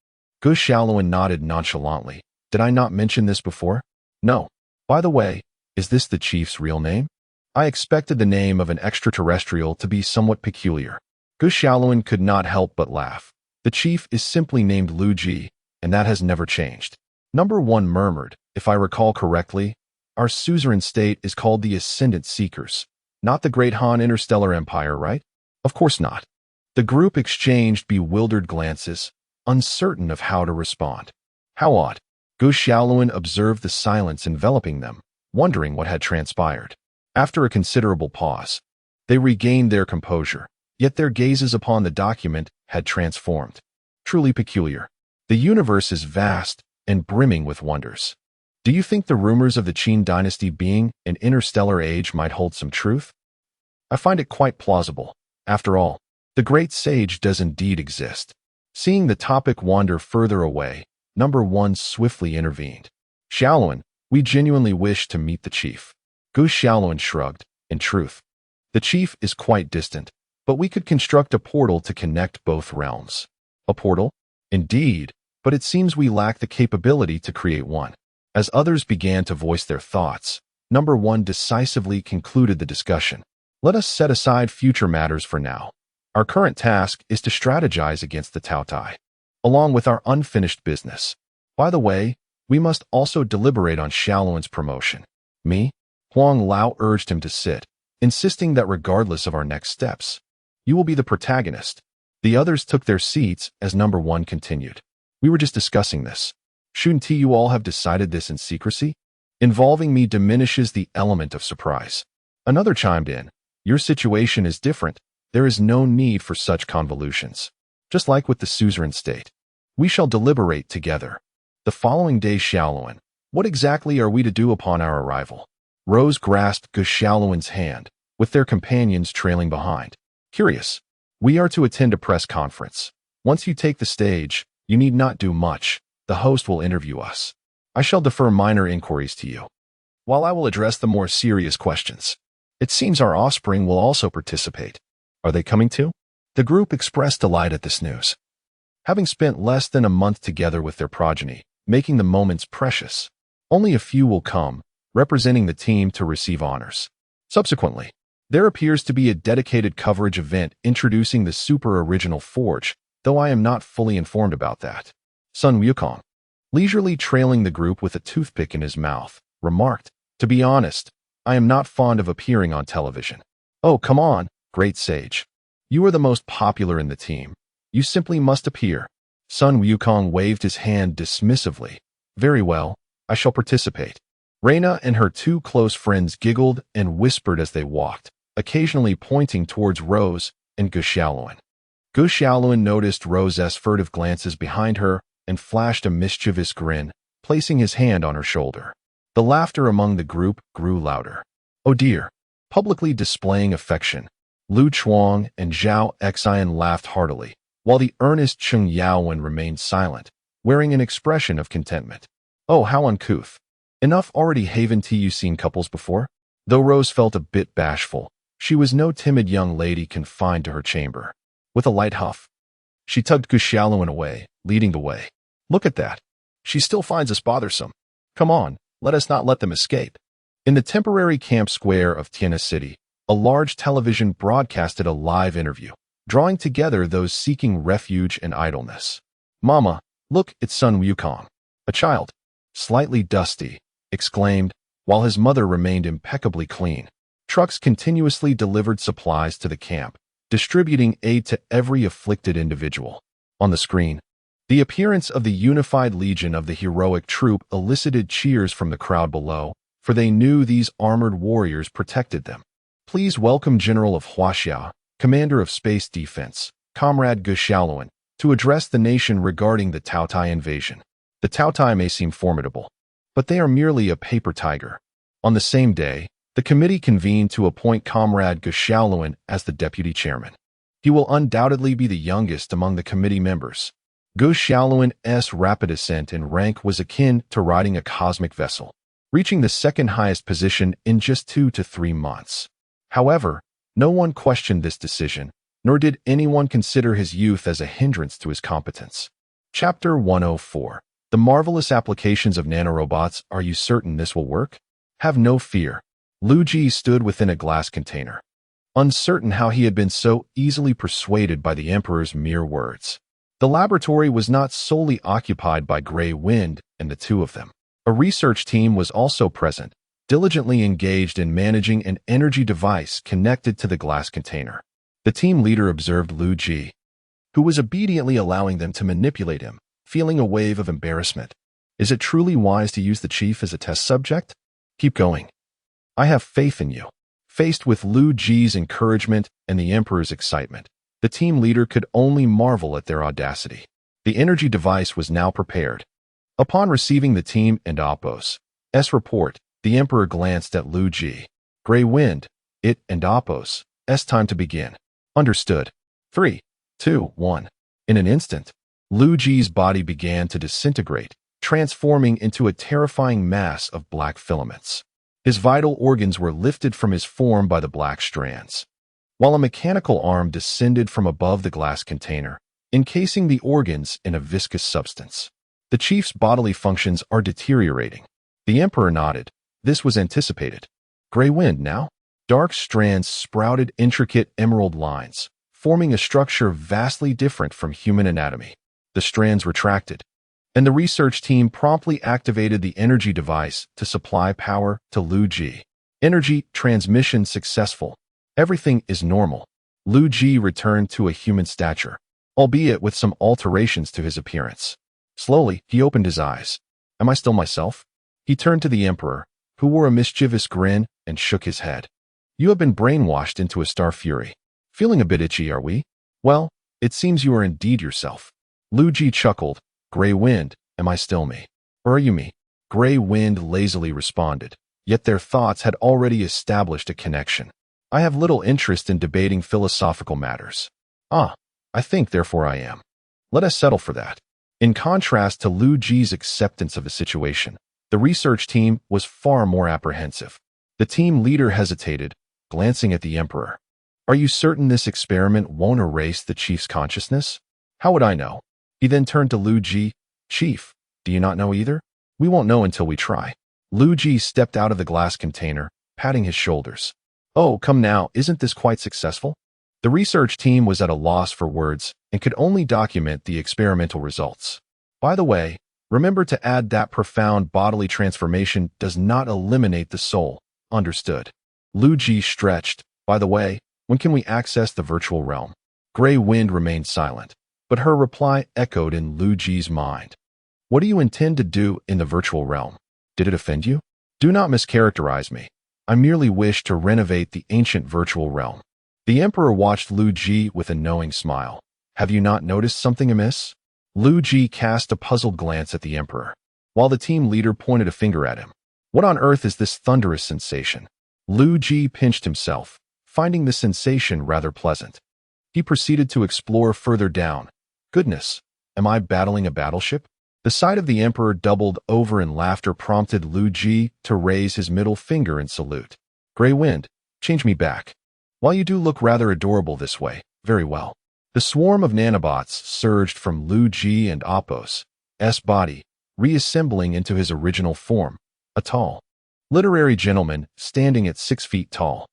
Xiaoluan nodded nonchalantly. "Did I not mention this before?" "No. By the way, is this the chief's real name?" I expected the name of an extraterrestrial to be somewhat peculiar. Xiaoluan could not help but laugh. The chief is simply named Liu Ji, and that has never changed. Number 1 murmured, "If I recall correctly, our suzerain state is called the Ascendant Seekers, not the Great Han Interstellar Empire, right?" "Of course not." The group exchanged bewildered glances, uncertain of how to respond. How odd. Xiaoluan observed the silence enveloping them, wondering what had transpired. After a considerable pause, they regained their composure, yet their gazes upon the document had transformed. Truly peculiar. The universe is vast and brimming with wonders. Do you think the rumors of the Qin dynasty being an interstellar age might hold some truth? I find it quite plausible. After all, the great sage does indeed exist. Seeing the topic wander further away, Number 1 swiftly intervened. "Xiaoluan, we genuinely wish to meet the chief." Xiaoluan shrugged. "In truth, the chief is quite distant, but we could construct a portal to connect both realms." "A portal?" "Indeed, but it seems we lack the capability to create one." As others began to voice their thoughts, Number 1 decisively concluded the discussion. "Let us set aside future matters for now. Our current task is to strategize against the Tautai, along with our unfinished business. By the way, we must also deliberate on Xiaoluan's promotion." "Me?" Huang Lao urged him to sit, insisting that regardless of our next steps, you will be the protagonist. The others took their seats as Number 1 continued. "We were just discussing this. Shouldn't you all have decided this in secrecy? Involving me diminishes the element of surprise." Another chimed in. "Your situation is different. There is no need for such convolutions. Just like with the suzerain state. We shall deliberate together." The following day, Xiaoluan, "What exactly are we to do upon our arrival?" Rose grasped Xiaoluan's hand, with their companions trailing behind. "Curious. We are to attend a press conference. Once you take the stage, you need not do much. The host will interview us. I shall defer minor inquiries to you, while I will address the more serious questions. It seems our offspring will also participate. Are they coming too?" The group expressed delight at this news. Having spent less than a month together with their progeny, making the moments precious, only a few will come, representing the team to receive honors. Subsequently, there appears to be a dedicated coverage event introducing the super original forge, though I am not fully informed about that. Sun Wukong, leisurely trailing the group with a toothpick in his mouth, remarked, "To be honest, I am not fond of appearing on television." "Oh, come on, great sage. You are the most popular in the team. You simply must appear." Sun Wukong waved his hand dismissively. "Very well, I shall participate." Reina and her 2 close friends giggled and whispered as they walked, occasionally pointing towards Rose and Xiaoluan. Xiaoluan noticed Rose's furtive glances behind her and flashed a mischievous grin, placing his hand on her shoulder. The laughter among the group grew louder. "Oh dear." Publicly displaying affection, Lu Chuang and Zhao Xian laughed heartily, while the earnest Cheng Yaowen remained silent, wearing an expression of contentment. "Oh, how uncouth. Enough already haven't you seen couples before?" Though Rose felt a bit bashful, she was no timid young lady confined to her chamber. With a light huff, she tugged Xiaoluan away, leading the way. "Look at that. She still finds us bothersome. Come on, let us not let them escape." In the temporary camp square of Tiana City, a large television broadcasted a live interview, drawing together those seeking refuge and idleness. "Mama, look, it's Sun Wukong." A child, slightly dusty, exclaimed, while his mother remained impeccably clean. Trucks continuously delivered supplies to the camp, distributing aid to every afflicted individual. On the screen, the appearance of the unified legion of the heroic troop elicited cheers from the crowd below, for they knew these armored warriors protected them. "Please welcome General of Huaxia, Commander of Space Defense, Comrade Xiaoluan, to address the nation regarding the Tautai invasion." The Tautai may seem formidable, but they are merely a paper tiger. On the same day, the committee convened to appoint Comrade Gu Xiaoluan as the deputy chairman. He will undoubtedly be the youngest among the committee members. Gu Xiaoluan's rapid ascent in rank was akin to riding a cosmic vessel, reaching the second highest position in just 2 to 3 months. However, no one questioned this decision, nor did anyone consider his youth as a hindrance to his competence. Chapter 104. The marvelous applications of nanorobots. Are you certain this will work? Have no fear. Liu Ji stood within a glass container, uncertain how he had been so easily persuaded by the Emperor's mere words. The laboratory was not solely occupied by Grey Wind and the two of them. A research team was also present, diligently engaged in managing an energy device connected to the glass container. The team leader observed Liu Ji, who was obediently allowing them to manipulate him, feeling a wave of embarrassment. Is it truly wise to use the chief as a test subject? Keep going. I have faith in you. Faced with Liu Ji's encouragement and the Emperor's excitement, the team leader could only marvel at their audacity. The energy device was now prepared. Upon receiving the team and Oppo's report, the Emperor glanced at Liu Ji. Grey Wind, it and Oppo's time to begin. Understood. 3, 2, 1. In an instant, Liu Ji's body began to disintegrate, transforming into a terrifying mass of black filaments. His vital organs were lifted from his form by the black strands, while a mechanical arm descended from above the glass container, encasing the organs in a viscous substance. The chief's bodily functions are deteriorating. The Emperor nodded. This was anticipated. Grey Wind now? Dark strands sprouted intricate emerald lines, forming a structure vastly different from human anatomy. The strands retracted, and the research team promptly activated the energy device to supply power to Liu Ji. Energy transmission successful. Everything is normal. Liu Ji returned to a human stature, albeit with some alterations to his appearance. Slowly, he opened his eyes. Am I still myself? He turned to the Emperor, who wore a mischievous grin and shook his head. You have been brainwashed into a star fury. Feeling a bit itchy, are we? Well, it seems you are indeed yourself. Liu Ji chuckled. Grey Wind, am I still me? Or are you me? Grey Wind lazily responded, yet their thoughts had already established a connection. I have little interest in debating philosophical matters. I think therefore I am. Let us settle for that. In contrast to Liu Ji's acceptance of the situation, the research team was far more apprehensive. The team leader hesitated, glancing at the Emperor. Are you certain this experiment won't erase the chief's consciousness? How would I know? He then turned to Liu Ji. Chief, do you not know either? We won't know until we try. Liu Ji stepped out of the glass container, patting his shoulders. Oh, come now, isn't this quite successful? The research team was at a loss for words and could only document the experimental results. By the way, remember to add that profound bodily transformation does not eliminate the soul. Understood. Liu Ji stretched. By the way, when can we access the virtual realm? Grey Wind remained silent, but her reply echoed in Liu Ji's mind. What do you intend to do in the virtual realm? Did it offend you? Do not mischaracterize me. I merely wish to renovate the ancient virtual realm. The Emperor watched Liu Ji with a knowing smile. Have you not noticed something amiss? Liu Ji cast a puzzled glance at the Emperor, while the team leader pointed a finger at him. What on earth is this thunderous sensation? Liu Ji pinched himself, finding the sensation rather pleasant. He proceeded to explore further down. Goodness, am I battling a battleship? The sight of the Emperor doubled over in laughter prompted Liu Ji to raise his middle finger in salute. Grey Wind, change me back. While you do look rather adorable this way, very well. The swarm of nanobots surged from Liu Ji and Oppo's body, reassembling into his original form, a tall, literary gentleman standing at 6 feet tall.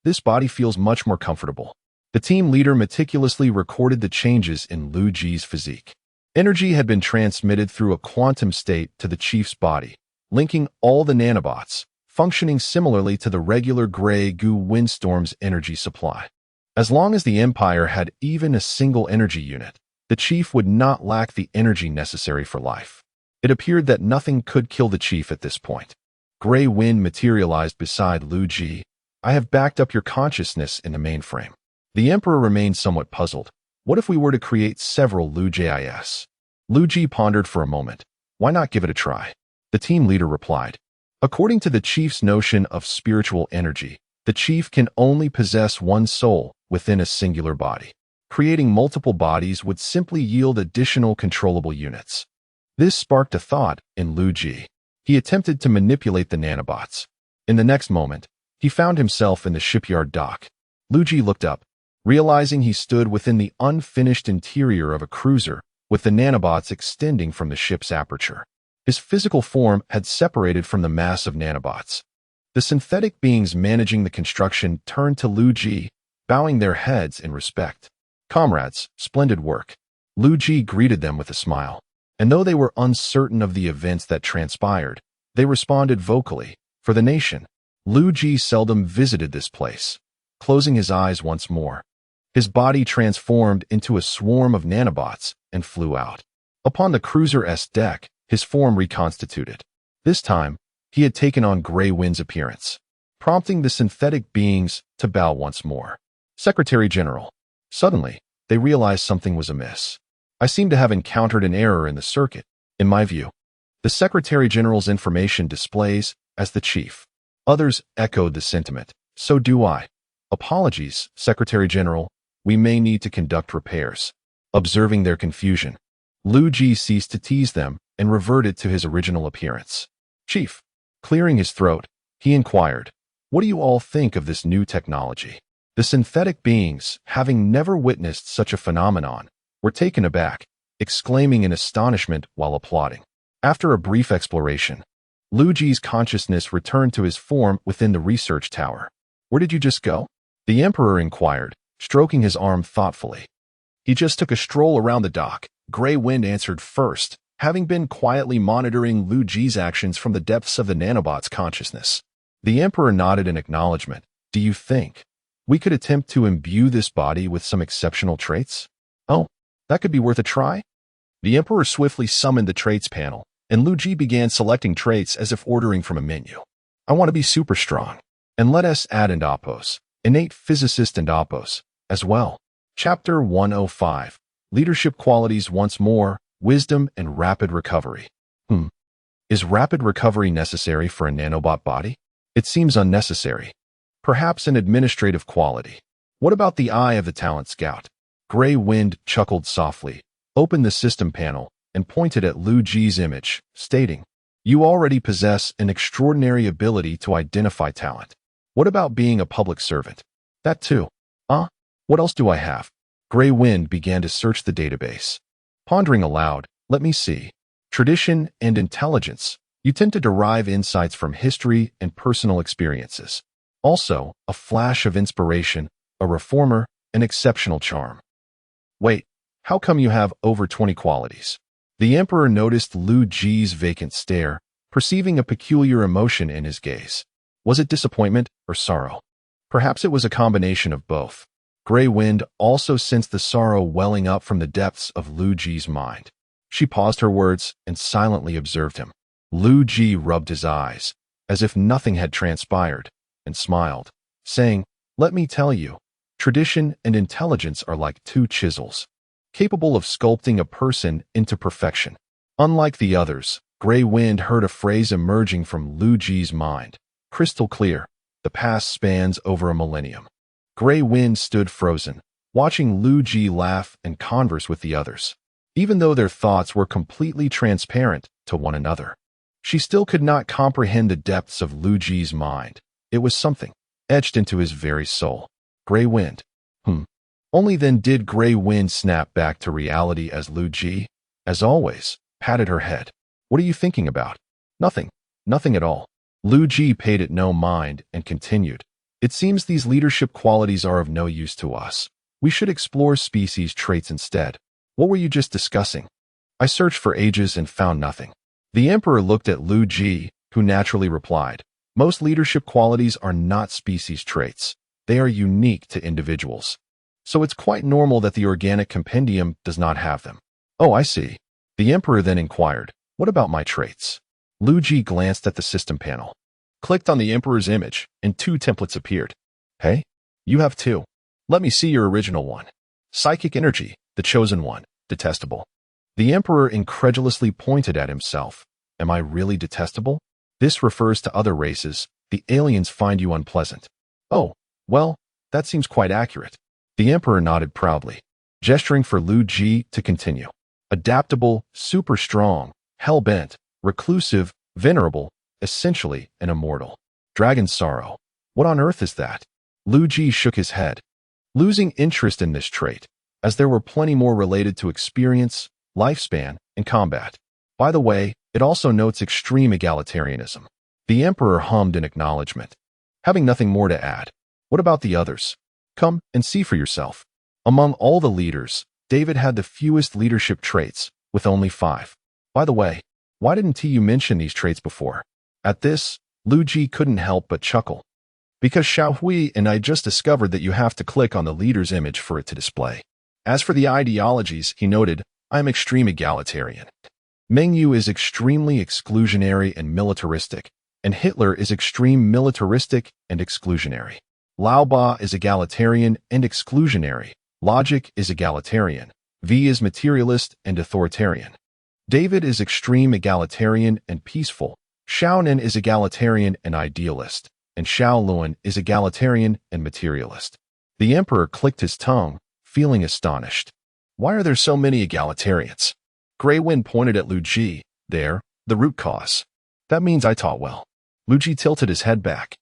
This body feels much more comfortable. The team leader meticulously recorded the changes in Liu Ji's physique. Energy had been transmitted through a quantum state to the chief's body, linking all the nanobots, functioning similarly to the regular Grey Goo Windstorm's energy supply. As long as the Empire had even a single energy unit, the chief would not lack the energy necessary for life. It appeared that nothing could kill the chief at this point. Grey Wind materialized beside Liu Ji. I have backed up your consciousness in the mainframe. The Emperor remained somewhat puzzled. What if we were to create several Liu Jis? Liu Ji pondered for a moment. Why not give it a try? The team leader replied. According to the chief's notion of spiritual energy, the chief can only possess one soul within a singular body. Creating multiple bodies would simply yield additional controllable units. This sparked a thought in Liu Ji. He attempted to manipulate the nanobots. In the next moment, he found himself in the shipyard dock. Liu Ji looked up, realizing he stood within the unfinished interior of a cruiser with the nanobots extending from the ship's aperture. His physical form had separated from the mass of nanobots. The synthetic beings managing the construction turned to Liu Ji, bowing their heads in respect. Comrades, splendid work. Liu Ji greeted them with a smile. And though they were uncertain of the events that transpired, they responded vocally. For the nation, Liu Ji seldom visited this place. Closing his eyes once more, his body transformed into a swarm of nanobots and flew out. Upon the cruiser's deck, his form reconstituted. This time, he had taken on Grey Wind's appearance, prompting the synthetic beings to bow once more. Secretary General. Suddenly, they realized something was amiss. I seem to have encountered an error in the circuit. In my view, the Secretary General's information displays as the chief. Others echoed the sentiment. So do I. Apologies, Secretary General. We may need to conduct repairs. Observing their confusion, Liu Ji ceased to tease them and reverted to his original appearance. Chief. Clearing his throat, he inquired, what do you all think of this new technology? The synthetic beings, having never witnessed such a phenomenon, were taken aback, exclaiming in astonishment while applauding. After a brief exploration, Liu Ji's consciousness returned to his form within the research tower. Where did you just go? The Emperor inquired, stroking his arm thoughtfully. He just took a stroll around the dock, Grey Wind answered first, having been quietly monitoring Liu Ji's actions from the depths of the nanobot's consciousness. The Emperor nodded in acknowledgement. Do you think we could attempt to imbue this body with some exceptional traits? Oh, that could be worth a try? The Emperor swiftly summoned the traits panel, and Liu Ji began selecting traits as if ordering from a menu. I want to be super strong. And let us add and oppos, innate physicist and oppos, as well. Chapter 105. Leadership qualities once more, wisdom and rapid recovery. Is rapid recovery necessary for a nanobot body? It seems unnecessary. Perhaps an administrative quality. What about the eye of the talent scout? Grey Wind chuckled softly, opened the system panel, and pointed at Liu Ji's image, stating, you already possess an extraordinary ability to identify talent. What about being a public servant? That too. What else do I have? Grey Wind began to search the database. Pondering aloud, let me see. Tradition and intelligence. You tend to derive insights from history and personal experiences. Also, a flash of inspiration, a reformer, an exceptional charm. Wait, how come you have over 20 qualities? The Emperor noticed Liu Ji's vacant stare, perceiving a peculiar emotion in his gaze. Was it disappointment or sorrow? Perhaps it was a combination of both. Grey Wind also sensed the sorrow welling up from the depths of Liu Ji's mind. She paused her words and silently observed him. Liu Ji rubbed his eyes, as if nothing had transpired, and smiled, saying, let me tell you, tradition and intelligence are like two chisels, capable of sculpting a person into perfection. Unlike the others, Grey Wind heard a phrase emerging from Liu Ji's mind. Crystal clear, the past spans over a millennium. Grey Wind stood frozen, watching Liu Ji laugh and converse with the others. Even though their thoughts were completely transparent to one another, she still could not comprehend the depths of Liu Ji's mind. It was something etched into his very soul. Grey Wind. Only then did Grey Wind snap back to reality as Liu Ji, as always, patted her head. What are you thinking about? Nothing. Nothing at all. Liu Ji paid it no mind and continued. It seems these leadership qualities are of no use to us. We should explore species traits instead. What were you just discussing? I searched for ages and found nothing. The Emperor looked at Liu Ji, who naturally replied, most leadership qualities are not species traits. They are unique to individuals. So it's quite normal that the organic compendium does not have them. Oh, I see. The Emperor then inquired, what about my traits? Liu Ji glanced at the system panel, clicked on the Emperor's image, and 2 templates appeared. Hey, you have 2. Let me see your original one. Psychic energy, the chosen one, detestable. The Emperor incredulously pointed at himself. Am I really detestable? This refers to other races. The aliens find you unpleasant. Oh, well, that seems quite accurate. The Emperor nodded proudly, gesturing for Liu Ji to continue. Adaptable, super strong, hell-bent, reclusive, venerable, essentially an immortal. Dragon sorrow. What on earth is that? Liu Ji shook his head, losing interest in this trait, as there were plenty more related to experience, lifespan, and combat. By the way, it also notes extreme egalitarianism. The Emperor hummed in acknowledgement, having nothing more to add. What about the others? Come and see for yourself. Among all the leaders, David had the fewest leadership traits, with only 5. By the way, why didn't you mention these traits before? At this, Liu Ji couldn't help but chuckle. Because Xiaohui and I just discovered that you have to click on the leader's image for it to display. As for the ideologies, he noted, I am extreme egalitarian. Meng Yu is extremely exclusionary and militaristic, and Hitler is extreme militaristic and exclusionary. Lao Ba is egalitarian and exclusionary. Logic is egalitarian. V is materialist and authoritarian. David is extreme egalitarian and peaceful. Xiaonan is egalitarian and idealist, and Xiaoluan is egalitarian and materialist. The Emperor clicked his tongue, feeling astonished. Why are there so many egalitarians? Grey Wind pointed at Liu Ji. There, the root cause. That means I taught well. Liu Ji tilted his head back,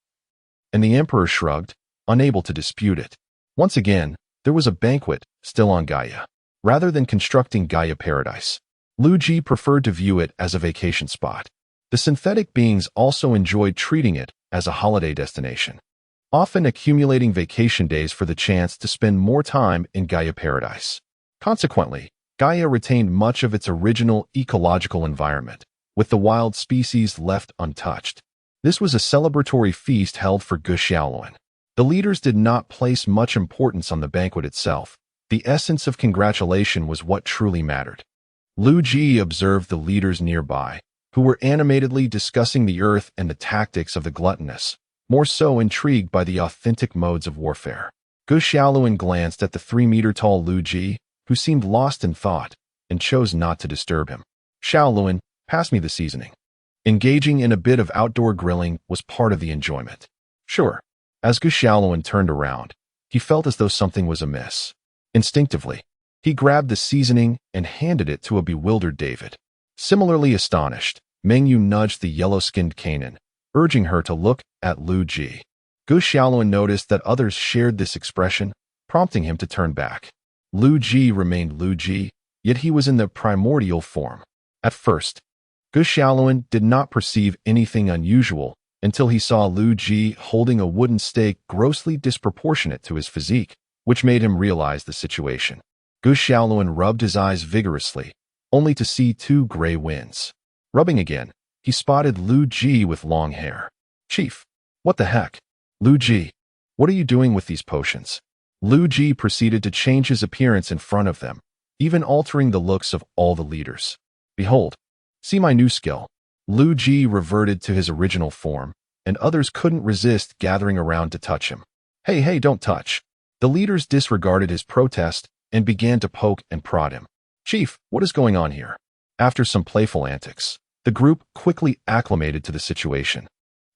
and the Emperor shrugged, unable to dispute it. Once again, there was a banquet, still on Gaia. Rather than constructing Gaia Paradise, Liu Ji preferred to view it as a vacation spot. The synthetic beings also enjoyed treating it as a holiday destination, often accumulating vacation days for the chance to spend more time in Gaia Paradise. Consequently, Gaia retained much of its original ecological environment, with the wild species left untouched. This was a celebratory feast held for Gu Xiaoluan. The leaders did not place much importance on the banquet itself. The essence of congratulation was what truly mattered. Liu Ji observed the leaders nearby, who were animatedly discussing the earth and the tactics of the gluttonous, more so intrigued by the authentic modes of warfare. Gu Xiaoluan glanced at the 3-meter-tall Liu Ji, who seemed lost in thought, and chose not to disturb him. Xiaoluan, pass me the seasoning. Engaging in a bit of outdoor grilling was part of the enjoyment. Sure. As Gu Xiaoluan turned around, he felt as though something was amiss. Instinctively, he grabbed the seasoning and handed it to a bewildered David. Similarly astonished, Meng Yu nudged the yellow-skinned Kanan, urging her to look at Liu Ji. Gu Xiaoluan noticed that others shared this expression, prompting him to turn back. Liu Ji remained Liu Ji, yet he was in the primordial form. At first, Gu Xiaoluan did not perceive anything unusual until he saw Liu Ji holding a wooden stake grossly disproportionate to his physique, which made him realize the situation. Gu Xiaoluan rubbed his eyes vigorously, only to see 2 gray winds. Rubbing again, he spotted Liu Ji with long hair. Chief, what the heck? Liu Ji, what are you doing with these potions? Liu Ji proceeded to change his appearance in front of them, even altering the looks of all the leaders. Behold, see my new skill. Liu Ji reverted to his original form, and others couldn't resist gathering around to touch him. Hey, don't touch. The leaders disregarded his protest and began to poke and prod him. Chief, what is going on here? After some playful antics, the group quickly acclimated to the situation.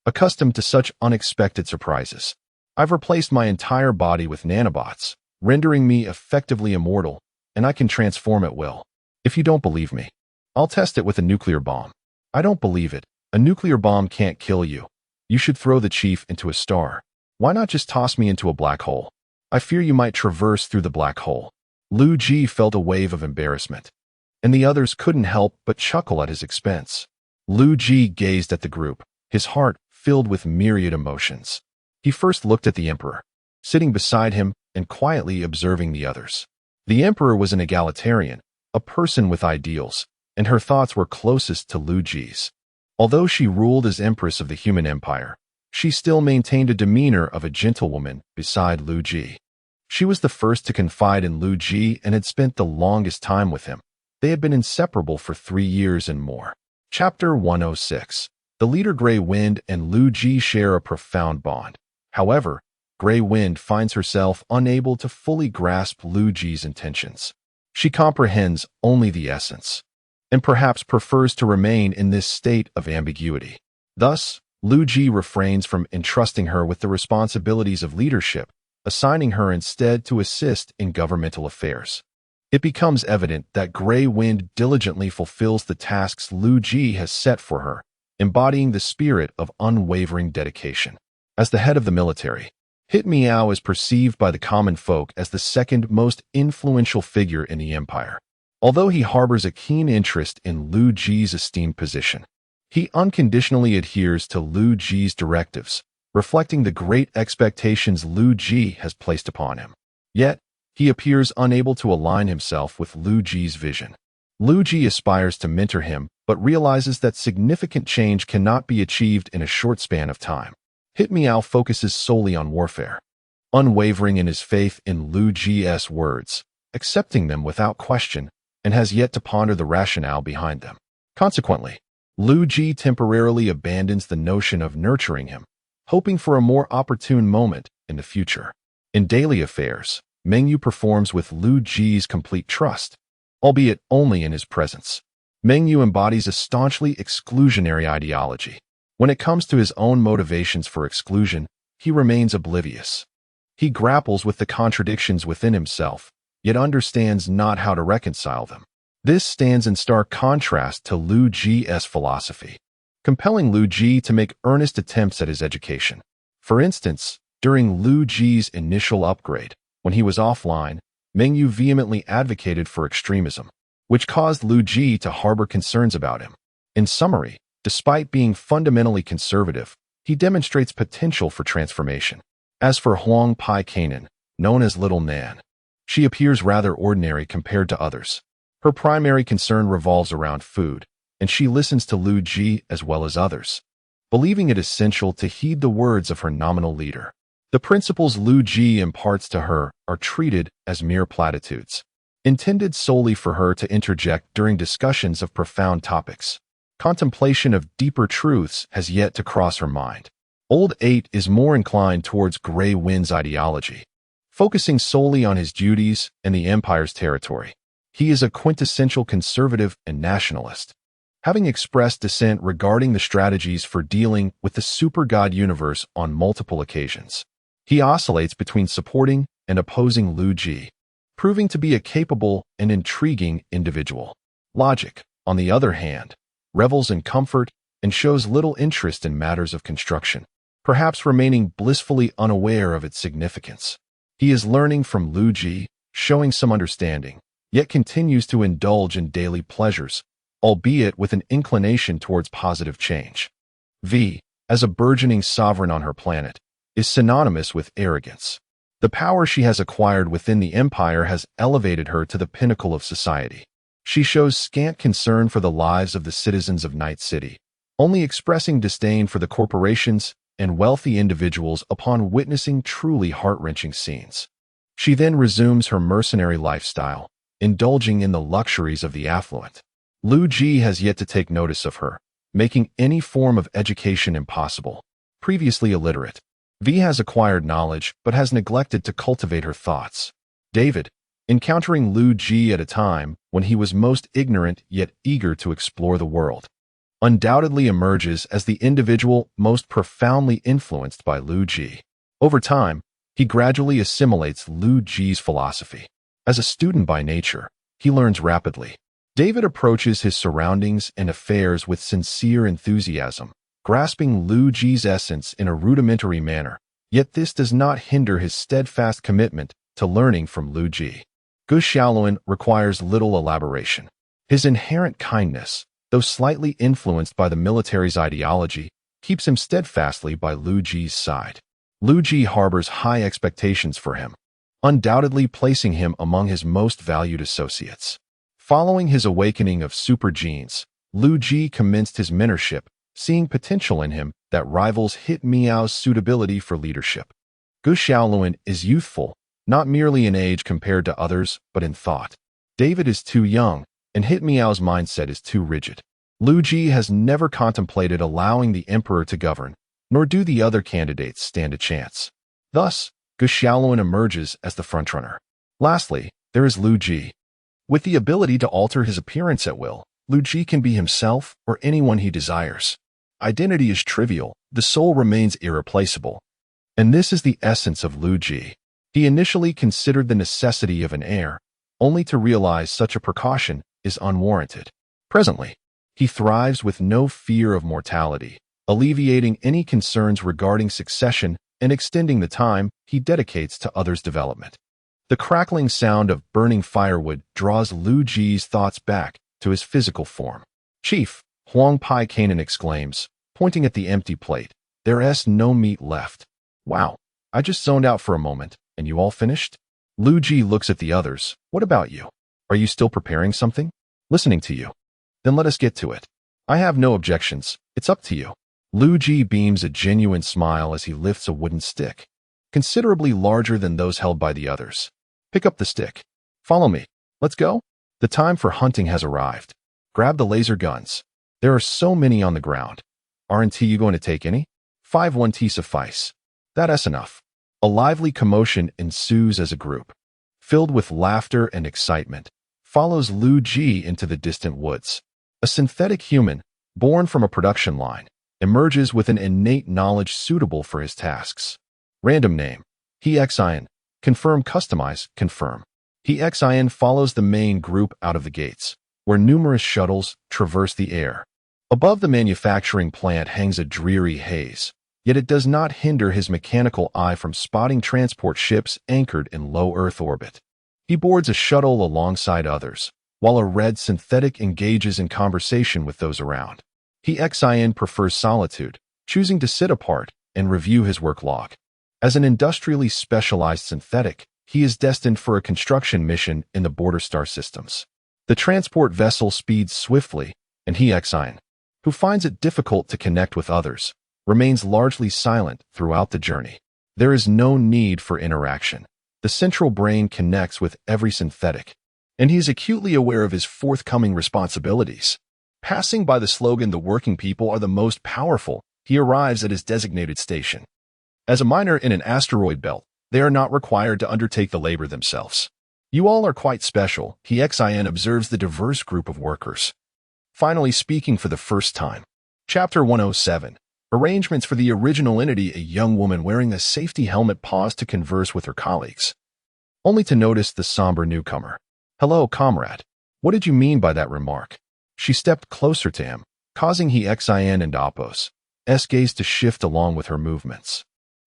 Accustomed to such unexpected surprises, I've replaced my entire body with nanobots, rendering me effectively immortal, and I can transform at will. If you don't believe me, I'll test it with a nuclear bomb. I don't believe it. A nuclear bomb can't kill you. You should throw the chief into a star. Why not just toss me into a black hole? I fear you might traverse through the black hole. Liu Ji felt a wave of embarrassment, and the others couldn't help but chuckle at his expense. Liu Ji gazed at the group, his heart filled with myriad emotions. He first looked at the Emperor, sitting beside him and quietly observing the others. The Emperor was an egalitarian, a person with ideals, and her thoughts were closest to Liu Ji's. Although she ruled as Empress of the human empire, she still maintained a demeanor of a gentlewoman beside Liu Ji. She was the first to confide in Liu Ji and had spent the longest time with him. They had been inseparable for 3 years and more. Chapter 106. The leader Grey Wind and Liu Ji share a profound bond. However, Grey Wind finds herself unable to fully grasp Liu Ji's intentions. She comprehends only the essence. and perhaps prefers to remain in this state of ambiguity. Thus, Liu Ji refrains from entrusting her with the responsibilities of leadership, assigning her instead to assist in governmental affairs. It becomes evident that Grey Wind diligently fulfills the tasks Liu Ji has set for her, embodying the spirit of unwavering dedication. As the head of the military, Hit Miao is perceived by the common folk as the second most influential figure in the empire. Although he harbors a keen interest in Liu Ji's esteemed position, he unconditionally adheres to Liu Ji's directives, reflecting the great expectations Liu Ji has placed upon him. Yet, he appears unable to align himself with Liu Ji's vision. Liu Ji aspires to mentor him, but realizes that significant change cannot be achieved in a short span of time. Hit Miao focuses solely on warfare, unwavering in his faith in Liu Ji's words, accepting them without question, and has yet to ponder the rationale behind them. Consequently, Liu Ji temporarily abandons the notion of nurturing him, hoping for a more opportune moment in the future. In daily affairs, Meng Yu performs with Liu Ji's complete trust, albeit only in his presence. Meng Yu embodies a staunchly exclusionary ideology. When it comes to his own motivations for exclusion, he remains oblivious. He grapples with the contradictions within himself, yet understands not how to reconcile them. This stands in stark contrast to Liu Ji's philosophy, compelling Liu Ji to make earnest attempts at his education. For instance, during Liu Ji's initial upgrade, when he was offline, Meng Yu vehemently advocated for extremism, which caused Liu Ji to harbor concerns about him. In summary, despite being fundamentally conservative, he demonstrates potential for transformation. As for Huang Pai Kanan, known as Little Nan, she appears rather ordinary compared to others. Her primary concern revolves around food, and she listens to Liu Ji as well as others, believing it essential to heed the words of her nominal leader. The principles Liu Ji imparts to her are treated as mere platitudes, intended solely for her to interject during discussions of profound topics. Contemplation of deeper truths has yet to cross her mind. Old 8 is more inclined towards Grey Wind's ideology, focusing solely on his duties and the Empire's territory. He is a quintessential conservative and nationalist, having expressed dissent regarding the strategies for dealing with the super-god universe on multiple occasions. He oscillates between supporting and opposing Liu Ji, proving to be a capable and intriguing individual. Logic, on the other hand, revels in comfort and shows little interest in matters of construction, perhaps remaining blissfully unaware of its significance. He is learning from Liu Ji, showing some understanding, yet continues to indulge in daily pleasures, albeit with an inclination towards positive change. V, as a burgeoning sovereign on her planet, is synonymous with arrogance. The power she has acquired within the Empire has elevated her to the pinnacle of society. She shows scant concern for the lives of the citizens of Night City, only expressing disdain for the corporations and wealthy individuals upon witnessing truly heart-wrenching scenes. She then resumes her mercenary lifestyle, indulging in the luxuries of the affluent. Liu Ji has yet to take notice of her, making any form of education impossible. Previously illiterate, V has acquired knowledge but has neglected to cultivate her thoughts. David, encountering Liu Ji at a time when he was most ignorant yet eager to explore the world, undoubtedly emerges as the individual most profoundly influenced by Liu Ji. Over time, he gradually assimilates Liu Ji's philosophy. As a student by nature, he learns rapidly. David approaches his surroundings and affairs with sincere enthusiasm, grasping Liu Ji's essence in a rudimentary manner, yet this does not hinder his steadfast commitment to learning from Liu Ji. Gu Xiaoluan requires little elaboration. His inherent kindness, though slightly influenced by the military's ideology, keeps him steadfastly by Liu Ji's side. Liu Ji harbors high expectations for him, undoubtedly placing him among his most valued associates. Following his awakening of super genes, Liu Ji commenced his mentorship, seeing potential in him that rivals Hit Miao's suitability for leadership. Gu Xiaoluan is youthful, not merely in age compared to others, but in thought. David is too young, and Hit Miao's mindset is too rigid. Liu Ji has never contemplated allowing the emperor to govern, nor do the other candidates stand a chance. Thus, Gu Xiaoluan emerges as the frontrunner. Lastly, there is Liu Ji. With the ability to alter his appearance at will, Liu Ji can be himself or anyone he desires. Identity is trivial, the soul remains irreplaceable. And this is the essence of Liu Ji. He initially considered the necessity of an heir, only to realize such a precaution is unwarranted. Presently, he thrives with no fear of mortality, alleviating any concerns regarding succession and extending the time he dedicates to others' development. The crackling sound of burning firewood draws Liu Ji's thoughts back to his physical form. "Chief," Huang Pai Kanan exclaims, pointing at the empty plate, "There's no meat left." "Wow, I just zoned out for a moment, and you all finished?" Liu Ji looks at the others. "What about you? Are you still preparing something?" "Listening to you." "Then let us get to it." "I have no objections. It's up to you." Liu Ji beams a genuine smile as he lifts a wooden stick, considerably larger than those held by the others. "Pick up the stick. Follow me. Let's go." The time for hunting has arrived. Grab the laser guns. There are so many on the ground. Aren't you going to take any? 5-1T suffice. That's enough. A lively commotion ensues as a group, filled with laughter and excitement, follows Liu Ji into the distant woods. A synthetic human, born from a production line, emerges with an innate knowledge suitable for his tasks. Random name. Hexian. Confirm, customize, confirm. Hexian follows the main group out of the gates, where numerous shuttles traverse the air. Above the manufacturing plant hangs a dreary haze, yet it does not hinder his mechanical eye from spotting transport ships anchored in low Earth orbit. He boards a shuttle alongside others, while a red synthetic engages in conversation with those around. Hexian prefers solitude, choosing to sit apart and review his work log. As an industrially specialized synthetic, he is destined for a construction mission in the border star systems. The transport vessel speeds swiftly, and Hexian, who finds it difficult to connect with others, remains largely silent throughout the journey. There is no need for interaction. The central brain connects with every synthetic, and he is acutely aware of his forthcoming responsibilities. Passing by the slogan, "The working people are the most powerful," he arrives at his designated station. As a miner in an asteroid belt, they are not required to undertake the labor themselves. "You all are quite special," Hexian observes the diverse group of workers. Finally speaking for the first time. Chapter 107. Arrangements for the original entity. A young woman wearing a safety helmet paused to converse with her colleagues, only to notice the somber newcomer. "Hello, comrade. What did you mean by that remark?" She stepped closer to him, causing Hexian and Apos' gaze to shift along with her movements.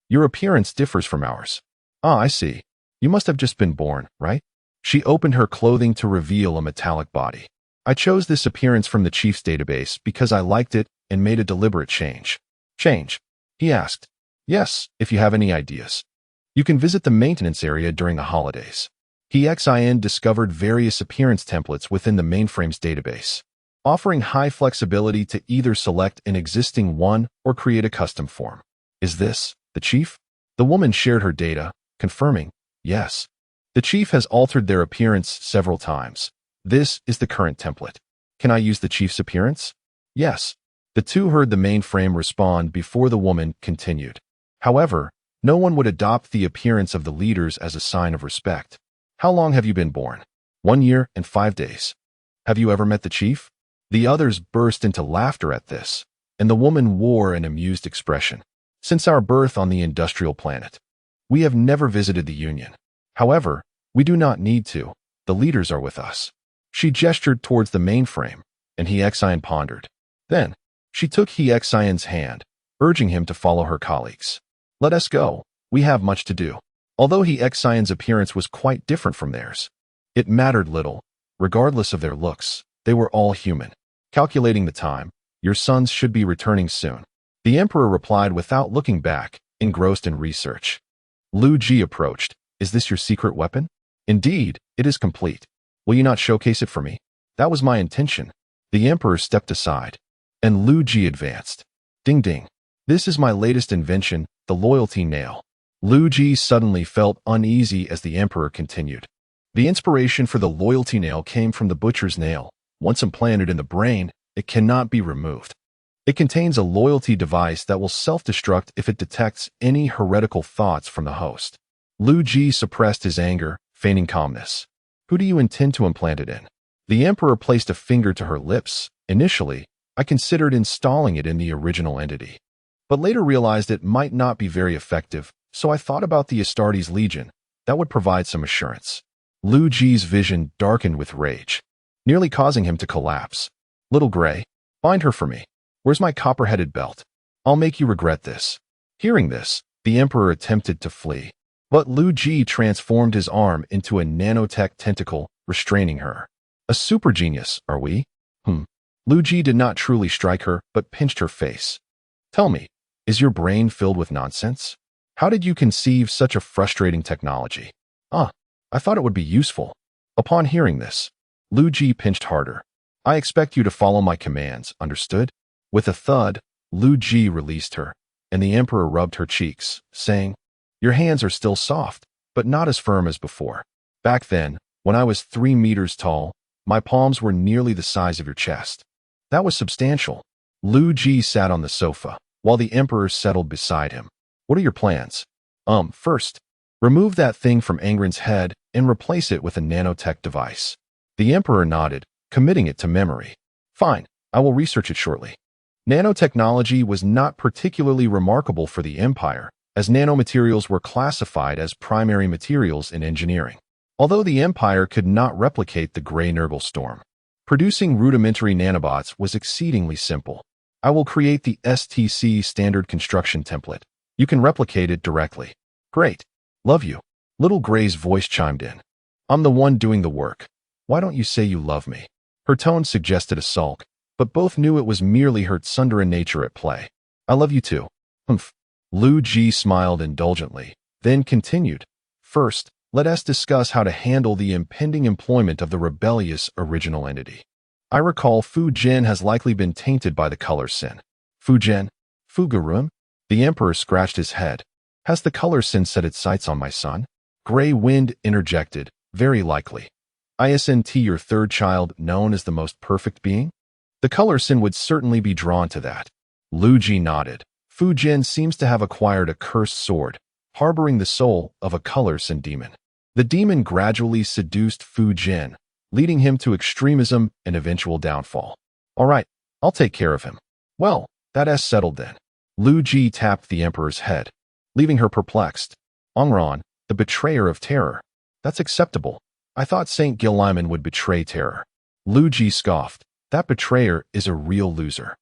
"Your appearance differs from ours." "Ah, I see. You must have just been born, right?" She opened her clothing to reveal a metallic body. "I chose this appearance from the chief's database because I liked it and made a deliberate change." "Change?" he asked. "Yes, if you have any ideas. You can visit the maintenance area during the holidays." Hexian discovered various appearance templates within the mainframe's database, offering high flexibility to either select an existing one or create a custom form. "Is this the chief?" The woman shared her data, confirming, "Yes. The chief has altered their appearance several times. This is the current template. Can I use the chief's appearance?" "Yes." The two heard the mainframe respond before the woman continued. However, no one would adopt the appearance of the leaders as a sign of respect. "How long have you been born?" 1 year and 5 days. "Have you ever met the chief?" The others burst into laughter at this, and the woman wore an amused expression. "Since our birth on the industrial planet, we have never visited the Union. However, we do not need to. The leaders are with us." She gestured towards the mainframe, and Hexian pondered. Then, she took Hexian's hand, urging him to follow her colleagues. "Let us go. We have much to do." Although Hexian's appearance was quite different from theirs, it mattered little. Regardless of their looks, they were all human. Calculating the time, "Your sons should be returning soon." The emperor replied without looking back, engrossed in research. Liu Ji approached. "Is this your secret weapon?" "Indeed, it is complete. Will you not showcase it for me?" "That was my intention." The emperor stepped aside, and Liu Ji advanced. "Ding ding. This is my latest invention, the loyalty nail." Liu Ji suddenly felt uneasy as the emperor continued. The inspiration for the loyalty nail came from the butcher's nail. Once implanted in the brain, it cannot be removed. It contains a loyalty device that will self-destruct if it detects any heretical thoughts from the host. Liu Ji suppressed his anger, feigning calmness. "Who do you intend to implant it in?" The Emperor placed a finger to her lips. Initially, I considered installing it in the original entity, but later realized it might not be very effective, so I thought about the Astartes Legion. That would provide some assurance. Liu Ji's vision darkened with rage, nearly causing him to collapse. Little Gray, find her for me. Where's my copper-headed belt? I'll make you regret this. Hearing this, the Emperor attempted to flee, but Liu Ji transformed his arm into a nanotech tentacle, restraining her. A super genius, are we? Liu Ji did not truly strike her, but pinched her face. Tell me, is your brain filled with nonsense? How did you conceive such a frustrating technology? I thought it would be useful. Upon hearing this, Liu Ji pinched harder. I expect you to follow my commands, understood? With a thud, Liu Ji released her, and the Emperor rubbed her cheeks, saying, Your hands are still soft, but not as firm as before. Back then, when I was 3 meters tall, my palms were nearly the size of your chest. That was substantial. Liu Ji sat on the sofa, while the Emperor settled beside him. What are your plans? First, remove that thing from Angren's head and replace it with a nanotech device. The Emperor nodded, committing it to memory. Fine, I will research it shortly. Nanotechnology was not particularly remarkable for the Empire, as nanomaterials were classified as primary materials in engineering. Although the Empire could not replicate the Grey Nurgle storm, producing rudimentary nanobots was exceedingly simple. I will create the STC standard construction template. You can replicate it directly. Great. Love you. Little Gray's voice chimed in. I'm the one doing the work. Why don't you say you love me? Her tone suggested a sulk, but both knew it was merely her tsundere nature at play. I love you too. Liu Ji smiled indulgently, then continued. First, let us discuss how to handle the impending employment of the rebellious original entity. I recall Fu Jin has likely been tainted by the color sin. Fu Jin? Fu Garun? The Emperor scratched his head. Has the color sin set its sights on my son? Grey Wind interjected, very likely. Isn't your third child known as the most perfect being? The color sin would certainly be drawn to that. Liu Ji nodded. Fu Jin seems to have acquired a cursed sword, harboring the soul of a color sin demon. The demon gradually seduced Fu Jin, leading him to extremism and eventual downfall. All right, I'll take care of him. Well, that's settled then. Liu Ji tapped the Emperor's head, leaving her perplexed. Ongran, the betrayer of terror. That's acceptable. I thought St. Gilliman would betray terror. Liu Ji scoffed. That betrayer is a real loser.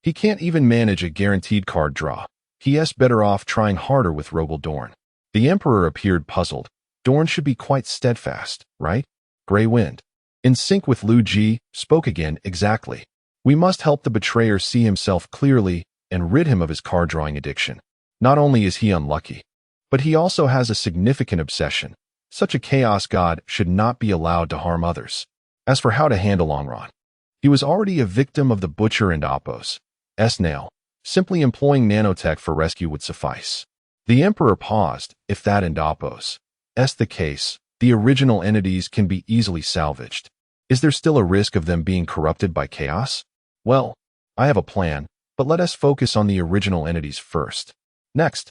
He can't even manage a guaranteed card draw. He's better off trying harder with Rogel Dorn. The Emperor appeared puzzled. Dorn should be quite steadfast, right? Grey Wind, in sync with Liu Ji, spoke again. Exactly. We must help the betrayer see himself clearly and rid him of his card-drawing addiction. Not only is he unlucky, but he also has a significant obsession. Such a chaos god should not be allowed to harm others. As for how to handle Ongran, he was already a victim of the Butcher and Appos. Nail. Simply employing nanotech for rescue would suffice. The Emperor paused. If that and Appos the case, the original entities can be easily salvaged. Is there still a risk of them being corrupted by chaos? Well, I have a plan, but let us focus on the original entities first. Next,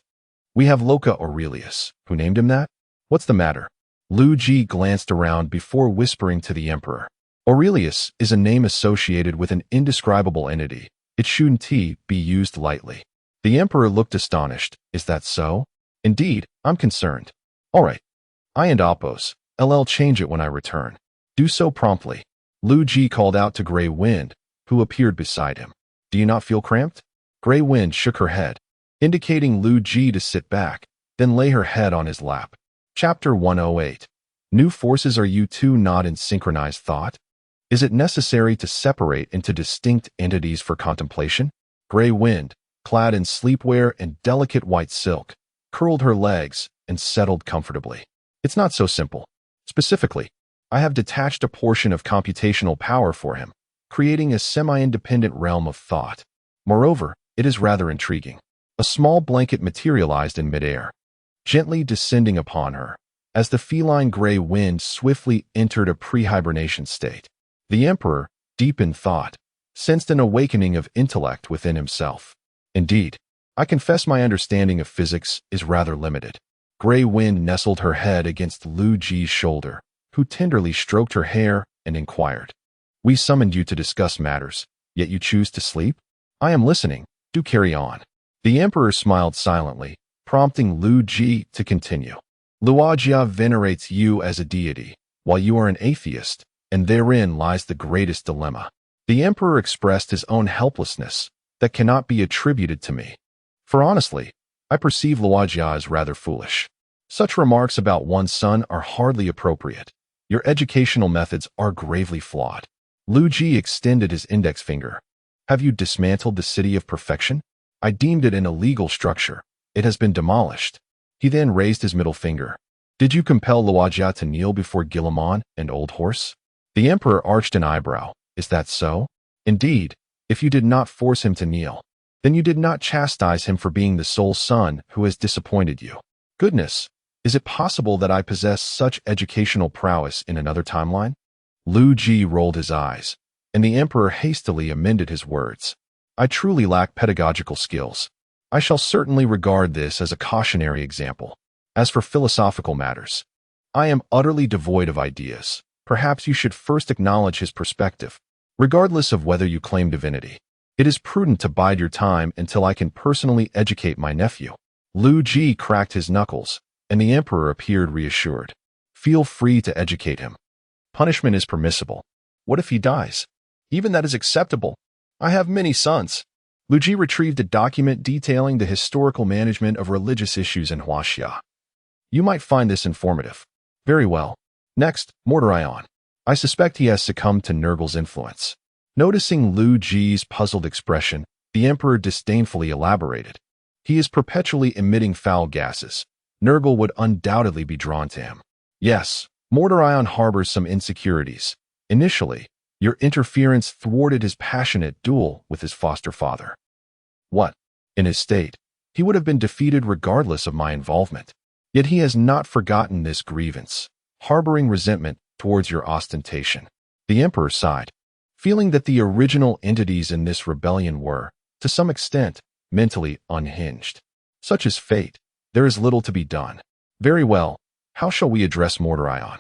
we have Loka Aurelius. Who named him that? What's the matter? Liu Ji glanced around before whispering to the Emperor. Aurelius is a name associated with an indescribable entity. It shouldn't be used lightly. The Emperor looked astonished. Is that so? Indeed, I'm concerned. All right. I and Appos, LL change it when I return. Do so promptly. Liu Ji called out to Grey Wind, who appeared beside him. Do you not feel cramped? Grey Wind shook her head, indicating Liu Ji to sit back, then lay her head on his lap. Chapter 108. New forces. Are you two not in synchronized thought? Is it necessary to separate into distinct entities for contemplation? Grey Wind, clad in sleepwear and delicate white silk, curled her legs and settled comfortably. It's not so simple. Specifically, I have detached a portion of computational power for him, creating a semi-independent realm of thought. Moreover, it is rather intriguing. A small blanket materialized in midair, gently descending upon her, as the feline Grey Wind swiftly entered a pre-hibernation state. The Emperor, deep in thought, sensed an awakening of intellect within himself. Indeed, I confess my understanding of physics is rather limited. Grey Wind nestled her head against Liu Ji's shoulder, who tenderly stroked her hair and inquired, We summoned you to discuss matters, yet you choose to sleep? I am listening. Do carry on. The Emperor smiled silently, prompting Liu Ji to continue. Luojia venerates you as a deity, while you are an atheist, and therein lies the greatest dilemma. The Emperor expressed his own helplessness that cannot be attributed to me. For honestly, I perceive Luojia as rather foolish. Such remarks about one's son are hardly appropriate. Your educational methods are gravely flawed. Liu Ji extended his index finger. Have you dismantled the City of Perfection? I deemed it an illegal structure. It has been demolished. He then raised his middle finger. Did you compel Luojia to kneel before Guillemon and Old Horse? The Emperor arched an eyebrow. Is that so? Indeed, if you did not force him to kneel, then you did not chastise him for being the sole son who has disappointed you. Goodness, is it possible that I possess such educational prowess in another timeline? Liu Ji rolled his eyes, and the Emperor hastily amended his words. I truly lack pedagogical skills. I shall certainly regard this as a cautionary example. As for philosophical matters, I am utterly devoid of ideas. Perhaps you should first acknowledge his perspective. Regardless of whether you claim divinity, it is prudent to bide your time until I can personally educate my nephew. Liu Ji cracked his knuckles, and the Emperor appeared reassured. Feel free to educate him. Punishment is permissible. What if he dies? Even that is acceptable. I have many sons. Liu Ji retrieved a document detailing the historical management of religious issues in Huaxia. You might find this informative. Very well. Next, Mortarion. I suspect he has succumbed to Nurgle's influence. Noticing Liu Ji's puzzled expression, the Emperor disdainfully elaborated. He is perpetually emitting foul gases. Nurgle would undoubtedly be drawn to him. Yes, Mortarion harbors some insecurities. Initially, your interference thwarted his passionate duel with his foster father. What? In his state, he would have been defeated regardless of my involvement. Yet he has not forgotten this grievance, harboring resentment towards your ostentation. The Emperor sighed, feeling that the original entities in this rebellion were, to some extent, mentally unhinged. Such is fate. There is little to be done. Very well. How shall we address Mortarion?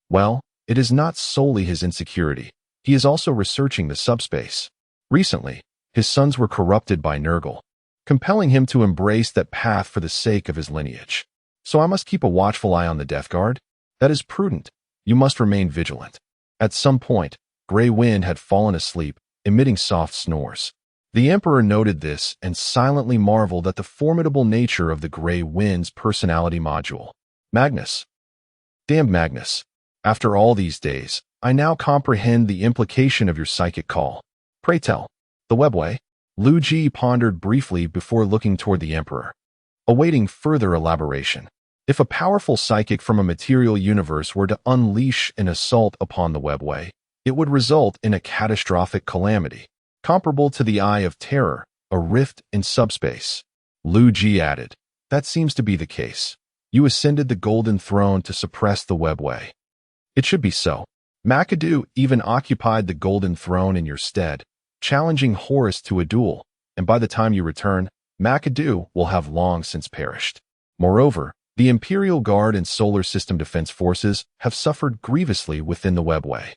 Well, it is not solely his insecurity. He is also researching the subspace. Recently, his sons were corrupted by Nurgle, compelling him to embrace that path for the sake of his lineage. So I must keep a watchful eye on the Death Guard? That is prudent. You must remain vigilant. At some point, Grey Wind had fallen asleep, emitting soft snores. The Emperor noted this and silently marveled at the formidable nature of the Grey Wind's personality module. Magnus. Damned Magnus. After all these days, I now comprehend the implication of your psychic call. Pray tell. The webway? Liu Ji pondered briefly before looking toward the Emperor, awaiting further elaboration. If a powerful psychic from a material universe were to unleash an assault upon the webway, it would result in a catastrophic calamity, comparable to the Eye of Terror, a rift in subspace. Liu Ji added, that seems to be the case. You ascended the Golden Throne to suppress the webway. It should be so. McAdoo even occupied the Golden Throne in your stead, challenging Horus to a duel, and by the time you return, McAdoo will have long since perished. Moreover, the Imperial Guard and Solar System Defense Forces have suffered grievously within the webway.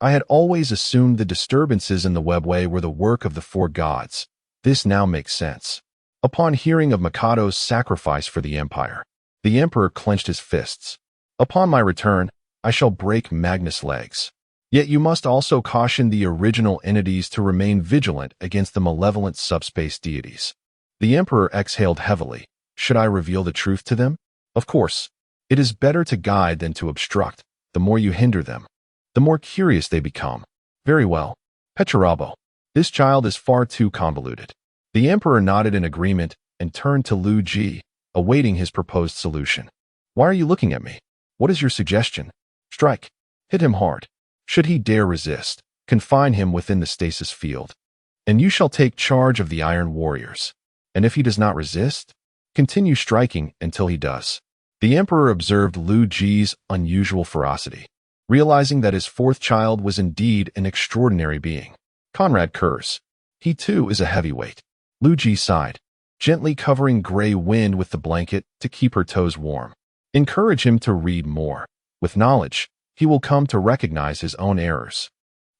I had always assumed the disturbances in the webway were the work of the four gods. This now makes sense. Upon hearing of Mikado's sacrifice for the Empire, the Emperor clenched his fists. Upon my return, I shall break Magnus' legs. Yet you must also caution the original entities to remain vigilant against the malevolent subspace deities. The Emperor exhaled heavily. Should I reveal the truth to them? Of course. It is better to guide than to obstruct. The more you hinder them, the more curious they become. Very well. Pecherabo. This child is far too convoluted. The Emperor nodded in agreement and turned to Liu Ji, awaiting his proposed solution. Why are you looking at me? What is your suggestion? Strike. Hit him hard. Should he dare resist, confine him within the stasis field. And you shall take charge of the Iron Warriors. And if he does not resist, continue striking until he does. The Emperor observed Liu Ji's unusual ferocity, realizing that his fourth child was indeed an extraordinary being. Conrad Kurz. He too is a heavyweight. Liu Ji sighed, gently covering Grey Wind with the blanket to keep her toes warm. Encourage him to read more. With knowledge, he will come to recognize his own errors.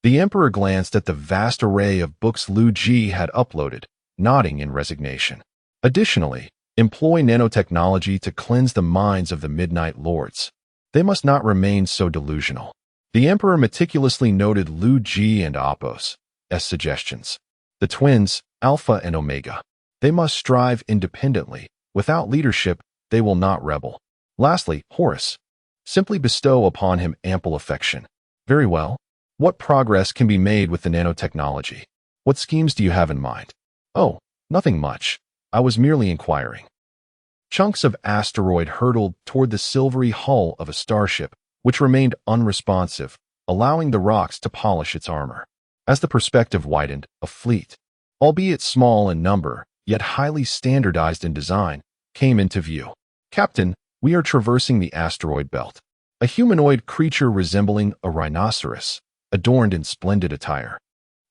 The Emperor glanced at the vast array of books Liu Ji had uploaded, nodding in resignation. Additionally, employ nanotechnology to cleanse the minds of the Midnight Lords. They must not remain so delusional. The Emperor meticulously noted Liu Ji and Apos' suggestions. The twins, Alpha and Omega. They must strive independently. Without leadership, they will not rebel. Lastly, Horus. Simply bestow upon him ample affection. Very well. What progress can be made with the nanotechnology? What schemes do you have in mind? Oh, nothing much. I was merely inquiring. Chunks of asteroid hurtled toward the silvery hull of a starship, which remained unresponsive, allowing the rocks to polish its armor. As the perspective widened, a fleet, albeit small in number, yet highly standardized in design, came into view. Captain, we are traversing the asteroid belt. A humanoid creature resembling a rhinoceros, adorned in splendid attire,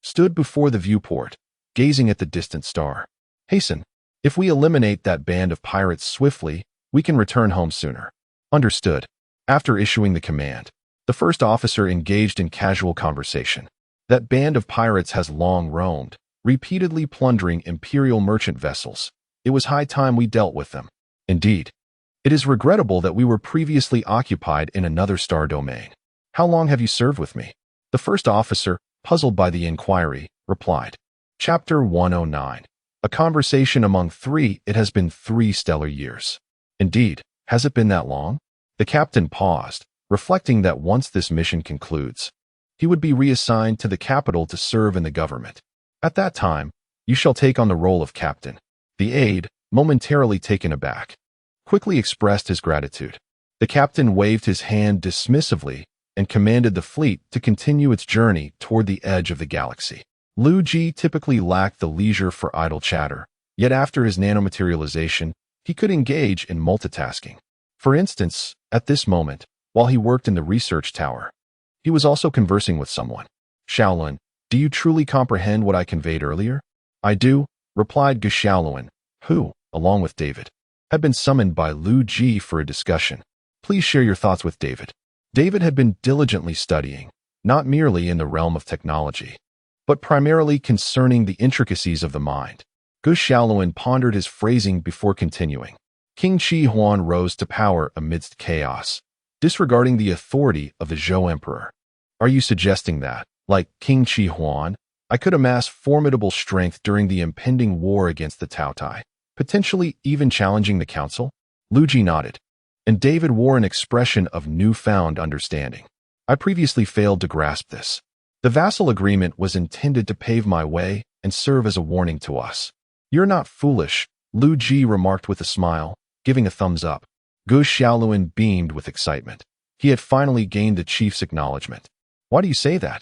stood before the viewport, gazing at the distant star. Hasten. If we eliminate that band of pirates swiftly, we can return home sooner. Understood. After issuing the command, the first officer engaged in casual conversation. That band of pirates has long roamed, repeatedly plundering Imperial merchant vessels. It was high time we dealt with them. Indeed. It is regrettable that we were previously occupied in another star domain. How long have you served with me? The first officer, puzzled by the inquiry, replied. Chapter 109. A conversation among three. It has been 3 stellar years. Indeed, has it been that long? The captain paused, reflecting that once this mission concludes, he would be reassigned to the capital to serve in the government. At that time, you shall take on the role of captain. The aide, momentarily taken aback, quickly expressed his gratitude. The captain waved his hand dismissively and commanded the fleet to continue its journey toward the edge of the galaxy. Liu Ji typically lacked the leisure for idle chatter, yet after his nanomaterialization, he could engage in multitasking. For instance, at this moment, while he worked in the research tower, he was also conversing with someone. Shaolin, do you truly comprehend what I conveyed earlier? I do, replied Ge Shaolin, who, along with David, had been summoned by Liu Ji for a discussion. Please share your thoughts with David. David had been diligently studying, not merely in the realm of technology, but primarily concerning the intricacies of the mind. Ge Shaolin pondered his phrasing before continuing. King Qi Huan rose to power amidst chaos, disregarding the authority of the Zhou Emperor. Are you suggesting that, like King Qi Huan, I could amass formidable strength during the impending war against the Taotai, potentially even challenging the council? Liu Ji nodded, and David wore an expression of newfound understanding. I previously failed to grasp this. The vassal agreement was intended to pave my way and serve as a warning to us. You're not foolish, Liu Ji remarked with a smile, giving a thumbs up. Ge Shaolin beamed with excitement. He had finally gained the chief's acknowledgement. Why do you say that?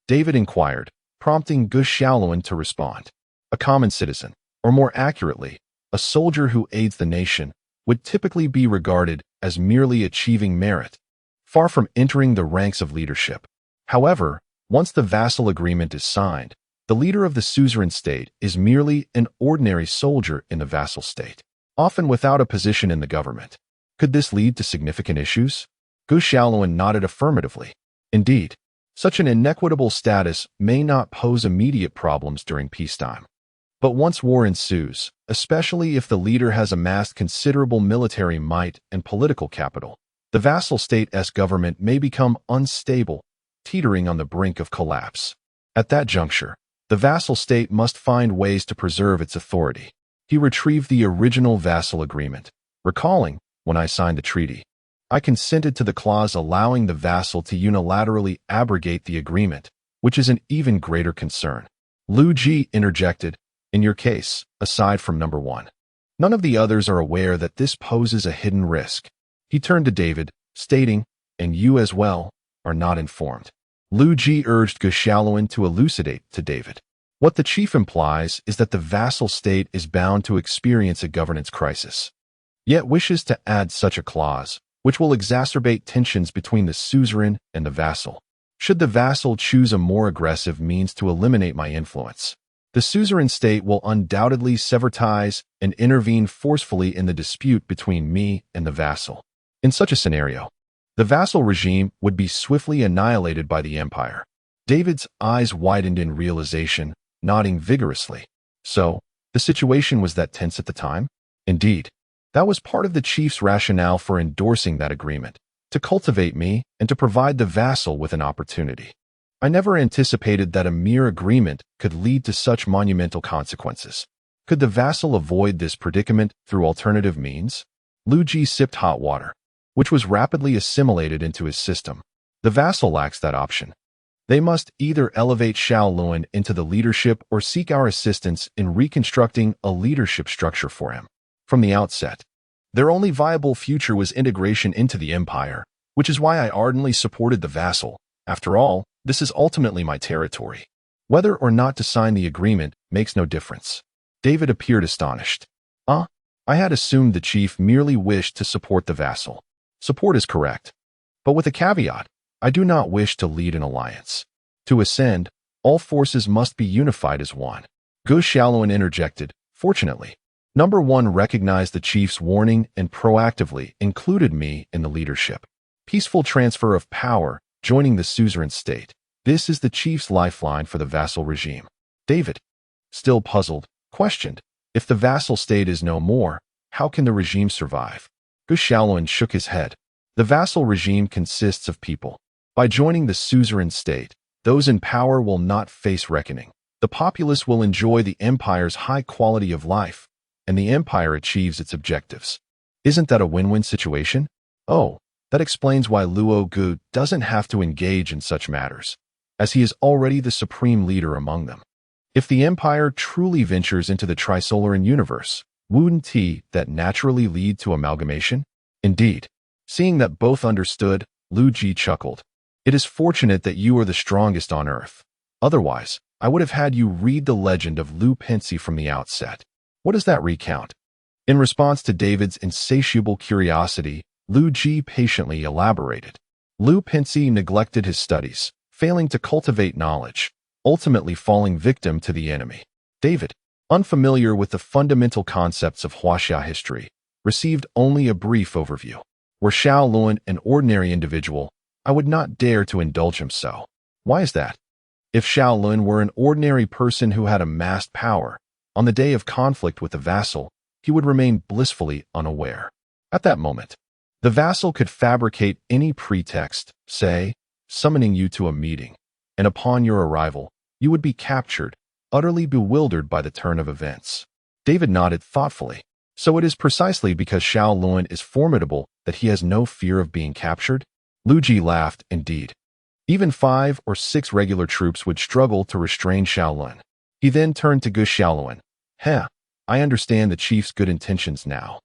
David inquired, prompting Ge Shaolin to respond. A common citizen, or more accurately, a soldier who aids the nation, would typically be regarded as merely achieving merit, far from entering the ranks of leadership. However, once the vassal agreement is signed, the leader of the suzerain state is merely an ordinary soldier in the vassal state, often without a position in the government. Could this lead to significant issues? Ge Shaolin nodded affirmatively. Indeed, such an inequitable status may not pose immediate problems during peacetime. But once war ensues, especially if the leader has amassed considerable military might and political capital, the vassal state's government may become unstable, teetering on the brink of collapse. At that juncture, the vassal state must find ways to preserve its authority. He retrieved the original vassal agreement, recalling, when I signed the treaty, I consented to the clause allowing the vassal to unilaterally abrogate the agreement, which is an even greater concern. Liu Ji interjected, in your case, aside from number 1, none of the others are aware that this poses a hidden risk. He turned to David, stating, and you as well, are not informed. Liu Ji urged Ge Shaolin to elucidate to David. What the chief implies is that the vassal state is bound to experience a governance crisis, yet wishes to add such a clause, which will exacerbate tensions between the suzerain and the vassal. Should the vassal choose a more aggressive means to eliminate my influence, the suzerain state will undoubtedly sever ties and intervene forcefully in the dispute between me and the vassal. In such a scenario, the vassal regime would be swiftly annihilated by the empire. David's eyes widened in realization, nodding vigorously. So, the situation was that tense at the time? Indeed. That was part of the chief's rationale for endorsing that agreement, to cultivate me and to provide the vassal with an opportunity. I never anticipated that a mere agreement could lead to such monumental consequences. Could the vassal avoid this predicament through alternative means? Liu Ji sipped hot water, which was rapidly assimilated into his system. The vassal lacks that option. They must either elevate Xiaolun into the leadership or seek our assistance in reconstructing a leadership structure for him. From the outset, their only viable future was integration into the empire, which is why I ardently supported the vassal. After all, this is ultimately my territory. Whether or not to sign the agreement makes no difference. David appeared astonished. I had assumed the chief merely wished to support the vassal. Support is correct. But with a caveat, I do not wish to lead an alliance. To ascend, all forces must be unified as one. Gu Xiaolun interjected. Fortunately, Number 1 recognized the chief's warning and proactively included me in the leadership. Peaceful transfer of power, joining the suzerain state. This is the chief's lifeline for the vassal regime. David, still puzzled, questioned, if the vassal state is no more, how can the regime survive? Gu Xiaolun shook his head. The vassal regime consists of people. By joining the suzerain state, those in power will not face reckoning. The populace will enjoy the empire's high quality of life, and the empire achieves its objectives. Isn't that a win-win situation? Oh, that explains why Luo Gu doesn't have to engage in such matters, as he is already the supreme leader among them. If the empire truly ventures into the Trisolaran universe, wouldn't that naturally lead to amalgamation? Indeed. Seeing that both understood, Liu Ji chuckled. It is fortunate that you are the strongest on Earth. Otherwise, I would have had you read the legend of Liu Pensi from the outset. What does that recount? In response to David's insatiable curiosity, Liu Ji patiently elaborated. Liu Pensi neglected his studies, failing to cultivate knowledge, ultimately falling victim to the enemy. David, unfamiliar with the fundamental concepts of Huaxia history, received only a brief overview. Were Xiaolun an ordinary individual, I would not dare to indulge him so. Why is that? If Xiaolun were an ordinary person who had amassed power, on the day of conflict with the vassal, he would remain blissfully unaware. At that moment, the vassal could fabricate any pretext, say, summoning you to a meeting, and upon your arrival, you would be captured, utterly bewildered by the turn of events. David nodded thoughtfully. So it is precisely because Xiaolun is formidable that he has no fear of being captured? Liu Ji laughed, indeed. Even 5 or 6 regular troops would struggle to restrain Xiaolun. He then turned to Gu Xiaolun. I understand the chief's good intentions now.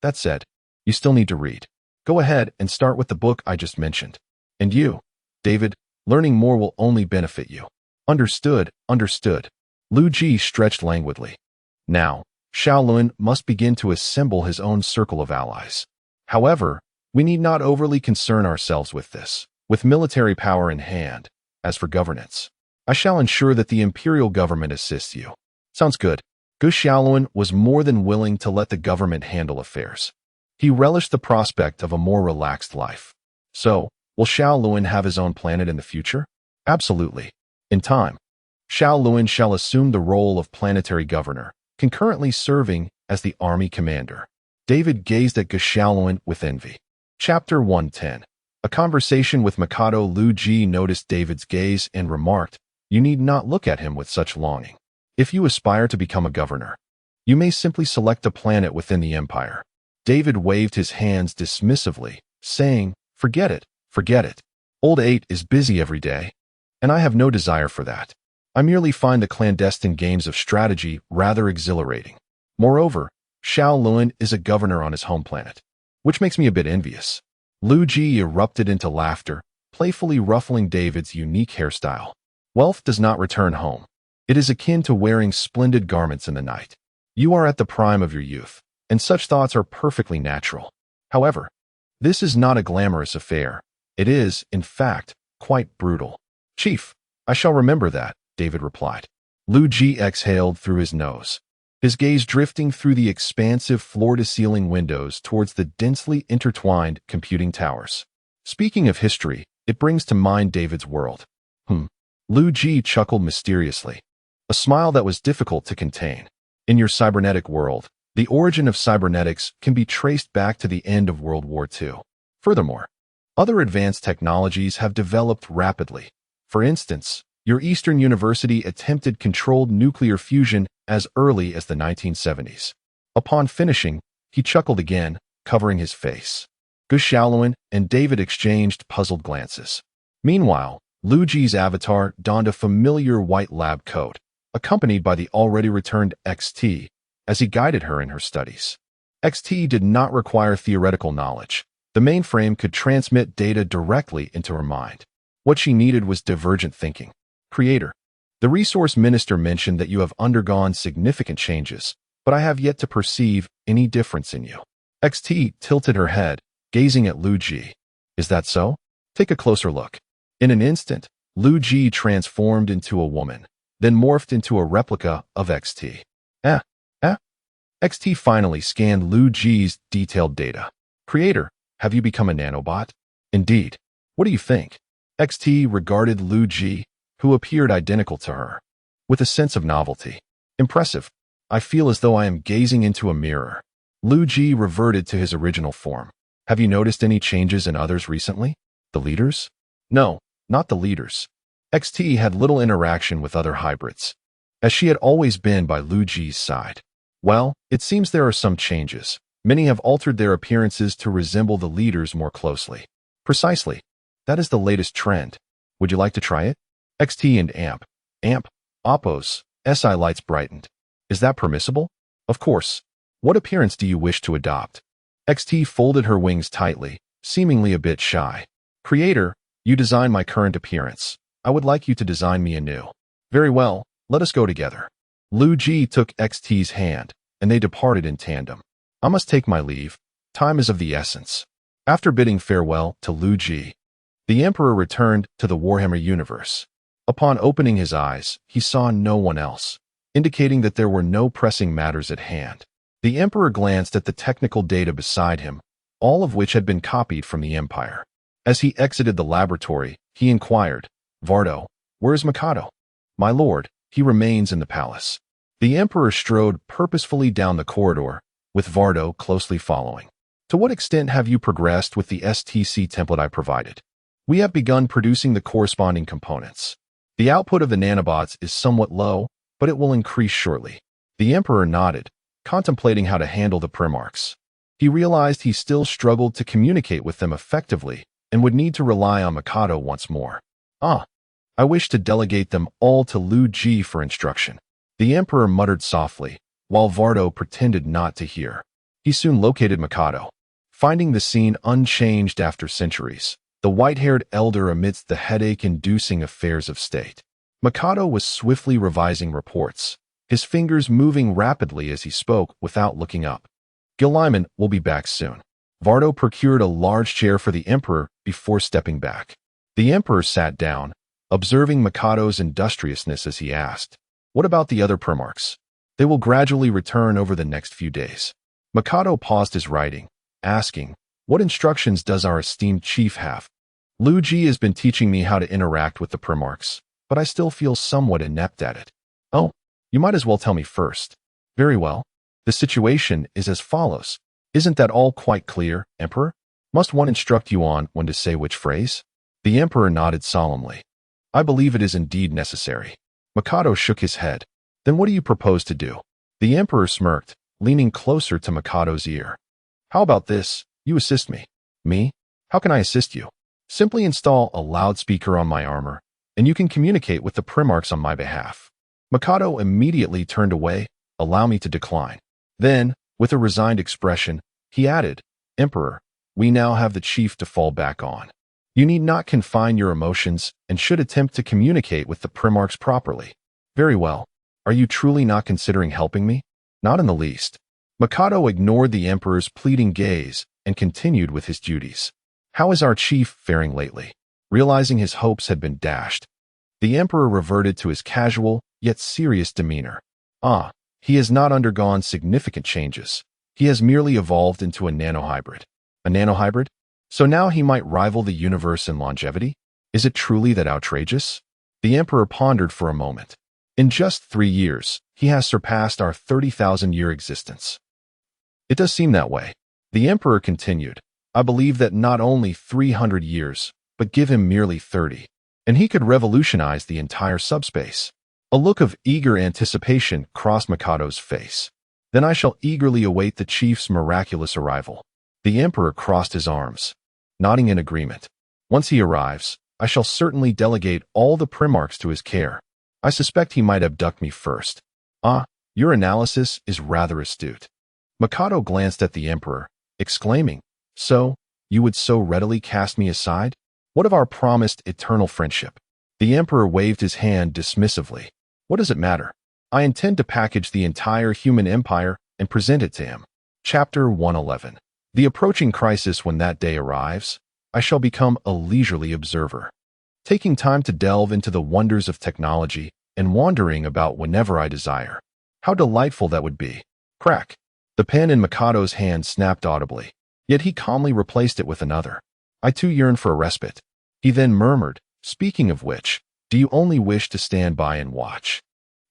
That said, you still need to read. Go ahead and start with the book I just mentioned. And you, David, learning more will only benefit you. Understood. Liu Ji stretched languidly. Now, Xiaolun must begin to assemble his own circle of allies. However, we need not overly concern ourselves with this. With military power in hand, as for governance, I shall ensure that the imperial government assists you. Sounds good. Gu Xiaolun was more than willing to let the government handle affairs. He relished the prospect of a more relaxed life. So, will Xiaolun have his own planet in the future? Absolutely. In time, Xiaolun shall assume the role of planetary governor, concurrently serving as the army commander. David gazed at Gu Xiaolun with envy. Chapter 110. A conversation with Mikado. Liu Ji noticed David's gaze and remarked, "You need not look at him with such longing. If you aspire to become a governor, you may simply select a planet within the empire." David waved his hands dismissively, saying, Forget it. Old 8 is busy every day, and I have no desire for that. I merely find the clandestine games of strategy rather exhilarating. Moreover, Xiaolun is a governor on his home planet, which makes me a bit envious. Liu Ji erupted into laughter, playfully ruffling David's unique hairstyle. Wealth does not return home. It is akin to wearing splendid garments in the night. You are at the prime of your youth, and such thoughts are perfectly natural. However, this is not a glamorous affair. It is, in fact, quite brutal. Chief, I shall remember that, David replied. Liu Ji exhaled through his nose, his gaze drifting through the expansive floor-to-ceiling windows towards the densely intertwined computing towers. Speaking of history, it brings to mind David's world. Hmm. Liu Ji chuckled mysteriously, a smile that was difficult to contain. In your cybernetic world, the origin of cybernetics can be traced back to the end of World War II. Furthermore, other advanced technologies have developed rapidly. For instance, your Eastern University attempted controlled nuclear fusion as early as the 1970s. Upon finishing, he chuckled again, covering his face. Gu Xiaoluan and David exchanged puzzled glances. Meanwhile, Liu Ji's avatar donned a familiar white lab coat, accompanied by the already returned XT, as he guided her in her studies. XT did not require theoretical knowledge. The mainframe could transmit data directly into her mind. What she needed was divergent thinking. Creator, the resource minister mentioned that you have undergone significant changes, but I have yet to perceive any difference in you. XT tilted her head, gazing at Liu Ji. Is that so? Take a closer look. In an instant, Liu Ji transformed into a woman, then morphed into a replica of XT. XT finally scanned Liu Ji's detailed data. Creator, have you become a nanobot? Indeed. What do you think? XT regarded Liu Ji, who appeared identical to her, with a sense of novelty. Impressive. I feel as though I am gazing into a mirror. Liu Ji reverted to his original form. Have you noticed any changes in others recently? The leaders? No, not the leaders. XT had little interaction with other hybrids, as she had always been by Liu Ji's side. Well, it seems there are some changes. Many have altered their appearances to resemble the leaders more closely. Precisely. That is the latest trend. Would you like to try it? XT and AMP, Oppo's, SI lights brightened. Is that permissible? Of course. What appearance do you wish to adopt? XT folded her wings tightly, seemingly a bit shy. Creator, you design my current appearance. I would like you to design me anew. Very well, let us go together. Liu Ji took XT's hand, and they departed in tandem. I must take my leave. Time is of the essence. After bidding farewell to Liu Ji, the Emperor returned to the Warhammer universe. Upon opening his eyes, he saw no one else, indicating that there were no pressing matters at hand. The Emperor glanced at the technical data beside him, all of which had been copied from the Empire. As he exited the laboratory, he inquired, Vardo, where is Mikado? My lord, he remains in the palace. The Emperor strode purposefully down the corridor, with Vardo closely following. To what extent have you progressed with the STC template I provided? We have begun producing the corresponding components. The output of the nanobots is somewhat low, but it will increase shortly. The Emperor nodded, contemplating how to handle the Primarchs. He realized he still struggled to communicate with them effectively and would need to rely on Mikado once more. I wish to delegate them all to Liu Ji for instruction. The Emperor muttered softly, while Vardo pretended not to hear. He soon located Mikado, finding the scene unchanged after centuries, the white-haired elder amidst the headache-inducing affairs of state. Mikado was swiftly revising reports, his fingers moving rapidly as he spoke without looking up. Gilliman will be back soon. Vardo procured a large chair for the Emperor before stepping back. The Emperor sat down, observing Mikado's industriousness as he asked, What about the other Primarchs? They will gradually return over the next few days. Mikado paused his writing, asking, What instructions does our esteemed chief have? Liu Ji has been teaching me how to interact with the Primarchs, but I still feel somewhat inept at it. Oh, you might as well tell me first. Very well. The situation is as follows. Isn't that all quite clear, Emperor? Must one instruct you on when to say which phrase? The Emperor nodded solemnly. I believe it is indeed necessary. Mikado shook his head. Then what do you propose to do? The Emperor smirked, leaning closer to Mikado's ear. How about this? You assist me. Me? How can I assist you? Simply install a loudspeaker on my armor, and you can communicate with the Primarchs on my behalf. Mikado immediately turned away. Allow me to decline. Then, with a resigned expression, he added, Emperor, we now have the chief to fall back on. You need not confine your emotions and should attempt to communicate with the Primarchs properly. Very well. Are you truly not considering helping me? Not in the least. Mikado ignored the Emperor's pleading gaze and continued with his duties. How is our chief faring lately? Realizing his hopes had been dashed, the Emperor reverted to his casual, yet serious demeanor. He has not undergone significant changes. He has merely evolved into a nanohybrid. A nanohybrid? So now he might rival the universe in longevity? Is it truly that outrageous? The Emperor pondered for a moment. In just 3 years, he has surpassed our 30,000-year existence. It does seem that way. The Emperor continued. I believe that not only 300 years, but give him merely 30, and he could revolutionize the entire subspace. A look of eager anticipation crossed Mikado's face. Then I shall eagerly await the chief's miraculous arrival. The Emperor crossed his arms, nodding in agreement. Once he arrives, I shall certainly delegate all the Primarchs to his care. I suspect he might abduct me first. Ah, your analysis is rather astute. Mikado glanced at the Emperor, exclaiming, So, you would so readily cast me aside? What of our promised eternal friendship? The Emperor waved his hand dismissively. What does it matter? I intend to package the entire human empire and present it to him. Chapter 111. The approaching crisis. When that day arrives, I shall become a leisurely observer, taking time to delve into the wonders of technology and wandering about whenever I desire. How delightful that would be. Crack. The pen in Mikado's hand snapped audibly, yet he calmly replaced it with another. I too yearn for a respite. He then murmured, Speaking of which, do you only wish to stand by and watch,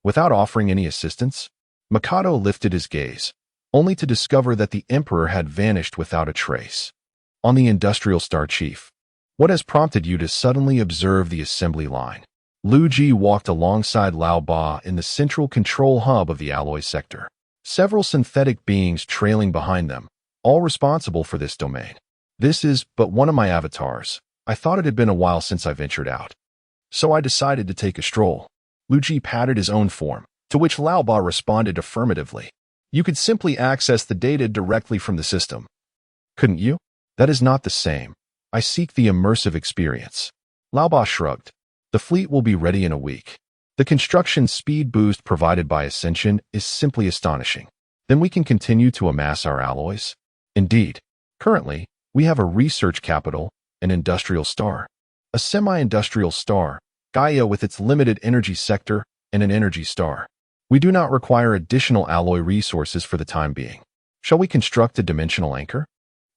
without offering any assistance? Mikado lifted his gaze, only to discover that the Emperor had vanished without a trace. On the Industrial Star Chief, what has prompted you to suddenly observe the assembly line? Liu Ji walked alongside Lao Ba in the central control hub of the alloy sector, several synthetic beings trailing behind them, all responsible for this domain. This is but one of my avatars. I thought it had been a while since I ventured out, so I decided to take a stroll. Liu Ji patted his own form, to which Lao Ba responded affirmatively. You could simply access the data directly from the system, couldn't you? That is not the same. I seek the immersive experience. Lao Ba shrugged. The fleet will be ready in a week. The construction speed boost provided by Ascension is simply astonishing. Then we can continue to amass our alloys. Indeed, currently, we have a research capital, an industrial star, a semi-industrial star, Gaia with its limited energy sector, and an energy star. We do not require additional alloy resources for the time being. Shall we construct a dimensional anchor?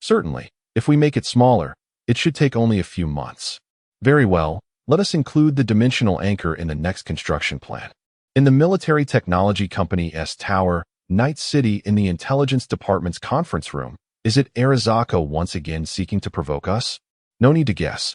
Certainly. If we make it smaller, it should take only a few months. Very well, let us include the dimensional anchor in the next construction plan. In the military technology company's tower, Night City, in the intelligence department's conference room, is it Arizaka once again seeking to provoke us? No need to guess.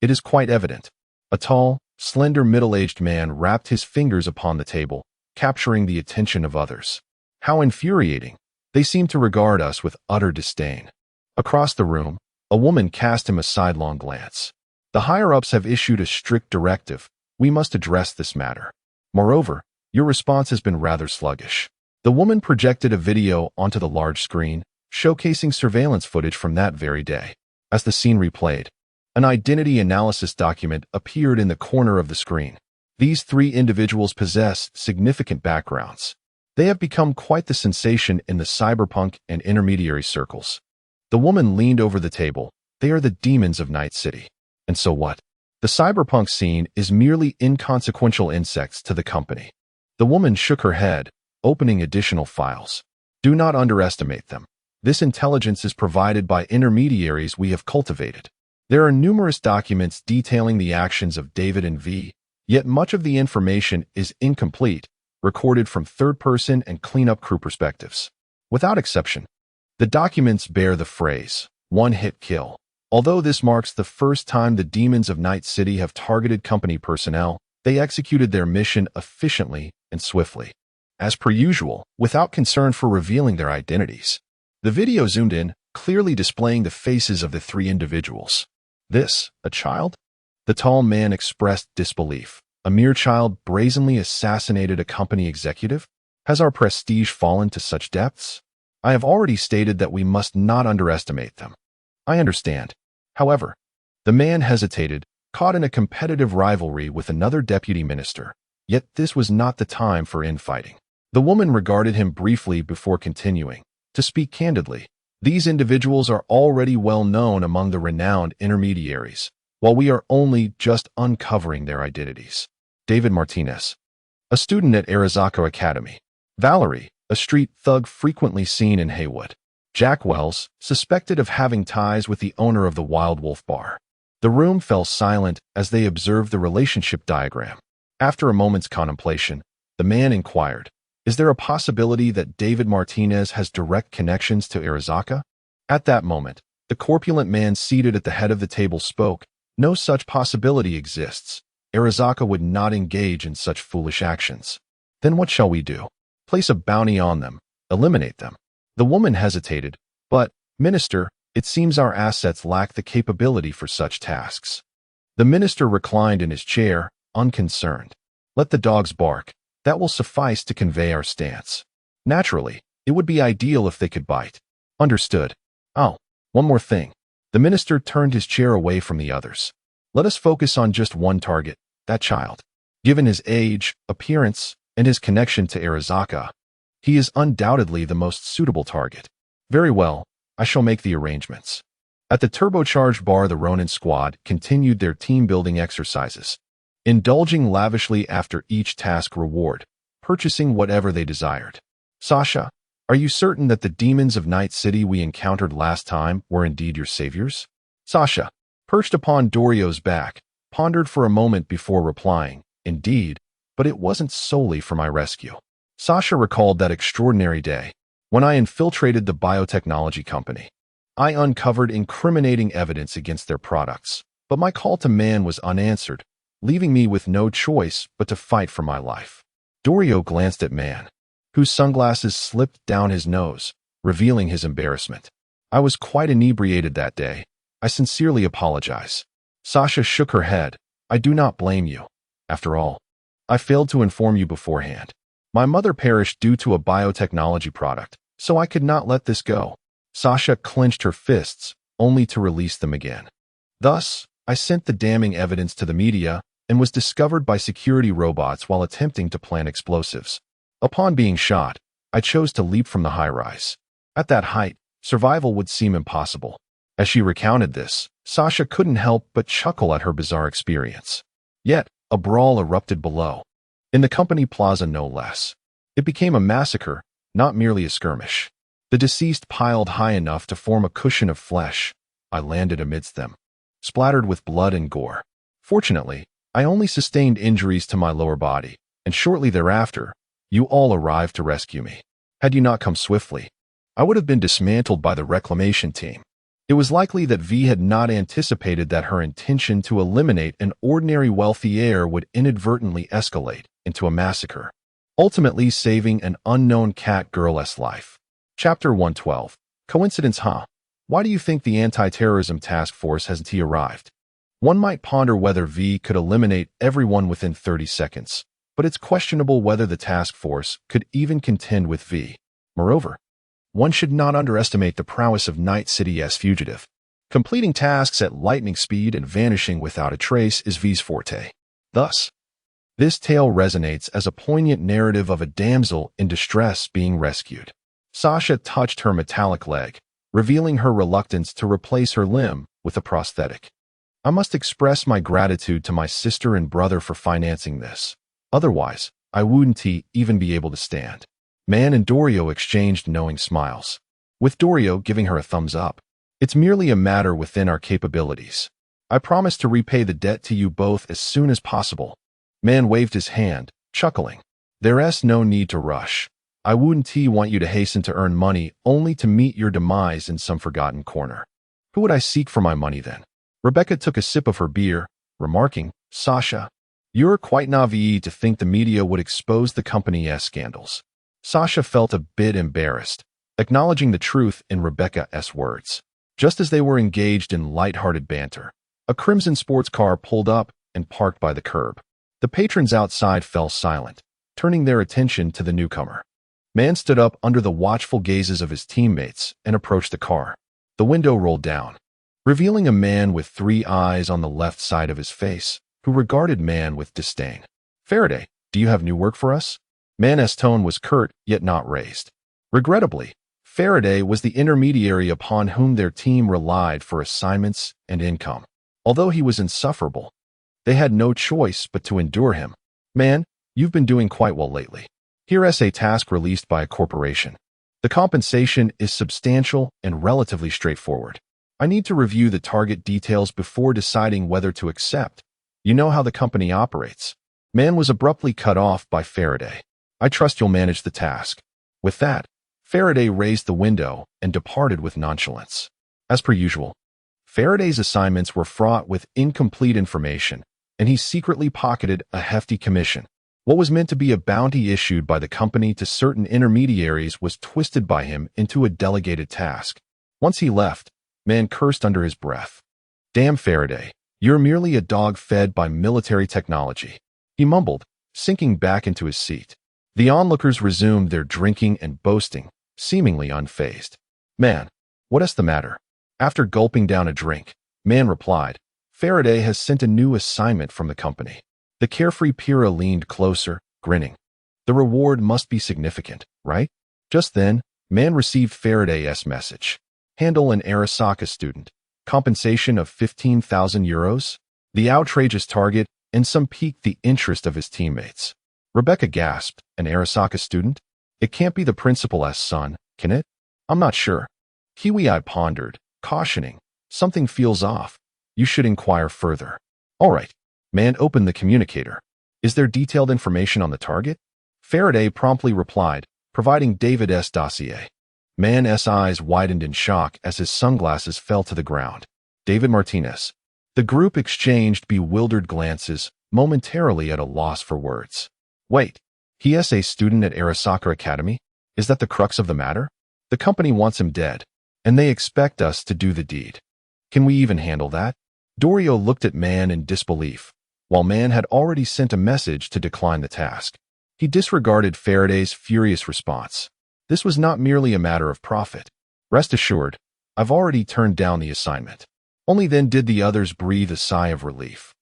It is quite evident. A tall, slender middle-aged man rapped his fingers upon the table, capturing the attention of others. How infuriating. They seem to regard us with utter disdain. Across the room, a woman cast him a sidelong glance. The higher-ups have issued a strict directive. We must address this matter. Moreover, your response has been rather sluggish. The woman projected a video onto the large screen, showcasing surveillance footage from that very day. As the scene replayed, an identity analysis document appeared in the corner of the screen. These 3 individuals possess significant backgrounds. They have become quite the sensation in the cyberpunk and intermediary circles. The woman leaned over the table. They are the demons of Night City. And so what? The cyberpunk scene is merely inconsequential insects to the company. The woman shook her head, opening additional files. Do not underestimate them. This intelligence is provided by intermediaries we have cultivated. There are numerous documents detailing the actions of David and V, yet much of the information is incomplete, recorded from third-person and cleanup crew perspectives. Without exception, the documents bear the phrase, one-hit kill. Although this marks the first time the demons of Night City have targeted company personnel, they executed their mission efficiently and swiftly. As per usual, without concern for revealing their identities. The video zoomed in, clearly displaying the faces of the 3 individuals. This, a child? The tall man expressed disbelief. A mere child brazenly assassinated a company executive? Has our prestige fallen to such depths? I have already stated that we must not underestimate them. I understand. However, the man hesitated, caught in a competitive rivalry with another deputy minister. Yet this was not the time for infighting. The woman regarded him briefly before continuing. To speak candidly, these individuals are already well known among the renowned intermediaries, while we are only just uncovering their identities. David Martinez, a student at Arizaka Academy. Valerie, a street thug frequently seen in Haywood. Jack Wells, suspected of having ties with the owner of the Wild Wolf Bar. The room fell silent as they observed the relationship diagram. After a moment's contemplation, the man inquired, "Is there a possibility that David Martinez has direct connections to Arizaka?" At that moment, the corpulent man seated at the head of the table spoke, "No such possibility exists. Arizaka would not engage in such foolish actions." "Then what shall we do?" "Place a bounty on them. Eliminate them." The woman hesitated, "But, Minister, it seems our assets lack the capability for such tasks." The minister reclined in his chair, unconcerned. "Let the dogs bark. That will suffice to convey our stance. Naturally, it would be ideal if they could bite." "Understood. Oh, one more thing." The minister turned his chair away from the others. "Let us focus on just one target, that child. Given his age, appearance, and his connection to Arizaka, he is undoubtedly the most suitable target." "Very well. I shall make the arrangements." At the turbocharged bar, the Ronin squad continued their team-building exercises, indulging lavishly after each task reward, purchasing whatever they desired. "Sasha, are you certain that the demons of Night City we encountered last time were indeed your saviors?" Sasha, perched upon Dorio's back, pondered for a moment before replying, "Indeed, but it wasn't solely for my rescue." Sasha recalled that extraordinary day when I infiltrated the biotechnology company. I uncovered incriminating evidence against their products, but my call to man was unanswered, leaving me with no choice but to fight for my life. Dorio glanced at Man, whose sunglasses slipped down his nose, revealing his embarrassment. "I was quite inebriated that day. I sincerely apologize." Sasha shook her head. "I do not blame you. After all, I failed to inform you beforehand. My mother perished due to a biotechnology product, so I could not let this go." Sasha clenched her fists, only to release them again. "Thus, I sent the damning evidence to the media and was discovered by security robots while attempting to plant explosives. Upon being shot, I chose to leap from the high-rise. At that height, survival would seem impossible." As she recounted this, Sasha couldn't help but chuckle at her bizarre experience. Yet, a brawl erupted below, in the company plaza no less. It became a massacre, not merely a skirmish. The deceased piled high enough to form a cushion of flesh. I landed amidst them, splattered with blood and gore. Fortunately, I only sustained injuries to my lower body, and shortly thereafter, you all arrived to rescue me. Had you not come swiftly, I would have been dismantled by the reclamation team. It was likely that V had not anticipated that her intention to eliminate an ordinary wealthy heir would inadvertently escalate into a massacre, ultimately saving an unknown cat girl's life. Chapter 112. Coincidence, huh? Why do you think the anti-terrorism task force hasn't arrived? One might ponder whether V could eliminate everyone within 30 seconds, but it's questionable whether the task force could even contend with V. Moreover, one should not underestimate the prowess of Night City's fugitive. Completing tasks at lightning speed and vanishing without a trace is V's forte. Thus, this tale resonates as a poignant narrative of a damsel in distress being rescued. Sasha touched her metallic leg, revealing her reluctance to replace her limb with a prosthetic. "I must express my gratitude to my sister and brother for financing this. Otherwise, I wouldn't even be able to stand." Man and Dorio exchanged knowing smiles, with Dorio giving her a thumbs up. "It's merely a matter within our capabilities. I promise to repay the debt to you both as soon as possible." Man waved his hand, chuckling. "There's no need to rush. I wouldn't want you to hasten to earn money only to meet your demise in some forgotten corner." "Who would I seek for my money then?" Rebecca took a sip of her beer, remarking, "Sasha, you're quite naive to think the media would expose the company's scandals." Sasha felt a bit embarrassed, acknowledging the truth in Rebecca's words. Just as they were engaged in light-hearted banter, a crimson sports car pulled up and parked by the curb. The patrons outside fell silent, turning their attention to the newcomer. Man stood up under the watchful gazes of his teammates and approached the car. The window rolled down, revealing a man with 3 eyes on the left side of his face, who regarded Man with disdain. "Faraday, do you have new work for us?" Man's tone was curt, yet not raised. Regrettably, Faraday was the intermediary upon whom their team relied for assignments and income. Although he was insufferable, they had no choice but to endure him. "Man, you've been doing quite well lately. Here's a task released by a corporation. The compensation is substantial and relatively straightforward. I need to review the target details before deciding whether to accept. You know how the company operates. Man was abruptly cut off by Faraday. I trust you'll manage the task. With that, Faraday raised the window and departed with nonchalance. As per usual, Faraday's assignments were fraught with incomplete information, and he secretly pocketed a hefty commission. What was meant to be a bounty issued by the company to certain intermediaries was twisted by him into a delegated task. Once he left, Man cursed under his breath. Damn Faraday, you're merely a dog fed by military technology, he mumbled, sinking back into his seat. The onlookers resumed their drinking and boasting, seemingly unfazed. Man, what's the matter? After gulping down a drink, Man replied, Faraday has sent a new assignment from the company. The carefree Pyrrha leaned closer, grinning. The reward must be significant, right? Just then, Man received Faraday's message. Handle an Arasaka student. Compensation of 15,000 euros? The outrageous target, and some piqued the interest of his teammates. Rebecca gasped, an Arasaka student? It can't be the principal's son, can it? I'm not sure. Kiwi-Eye pondered, cautioning, something feels off. You should inquire further. All right. Man opened the communicator. Is there detailed information on the target? Faraday promptly replied, providing David's dossier. Man's eyes widened in shock as his sunglasses fell to the ground. David Martinez. The group exchanged bewildered glances, momentarily at a loss for words. Wait, he is a student at Arasaka Academy? Is that the crux of the matter? The company wants him dead, and they expect us to do the deed. Can we even handle that? Dorio looked at Man in disbelief, while Man had already sent a message to decline the task. He disregarded Faraday's furious response. This was not merely a matter of profit. Rest assured, I've already turned down the assignment. Only then did the others breathe a sigh of relief.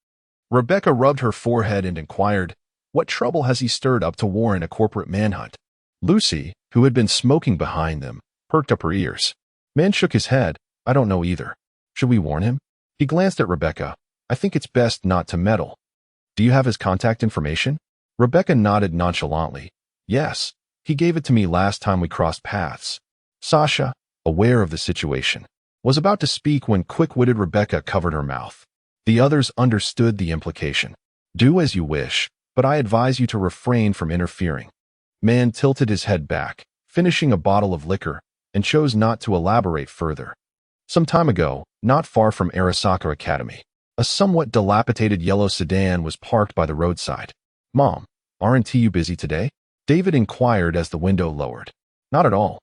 Rebecca rubbed her forehead and inquired, what trouble has he stirred up to warrant a corporate manhunt? Lucy, who had been smoking behind them, perked up her ears. Man shook his head. I don't know either. Should we warn him? He glanced at Rebecca. I think it's best not to meddle. Do you have his contact information? Rebecca nodded nonchalantly. Yes, he gave it to me last time we crossed paths. Sasha, aware of the situation, was about to speak when quick-witted Rebecca covered her mouth. The others understood the implication. Do as you wish, but I advise you to refrain from interfering. Man tilted his head back, finishing a bottle of liquor, and chose not to elaborate further. Some time ago, not far from Arasaka Academy, a somewhat dilapidated yellow sedan was parked by the roadside. Mom, aren't you busy today? David inquired as the window lowered. Not at all.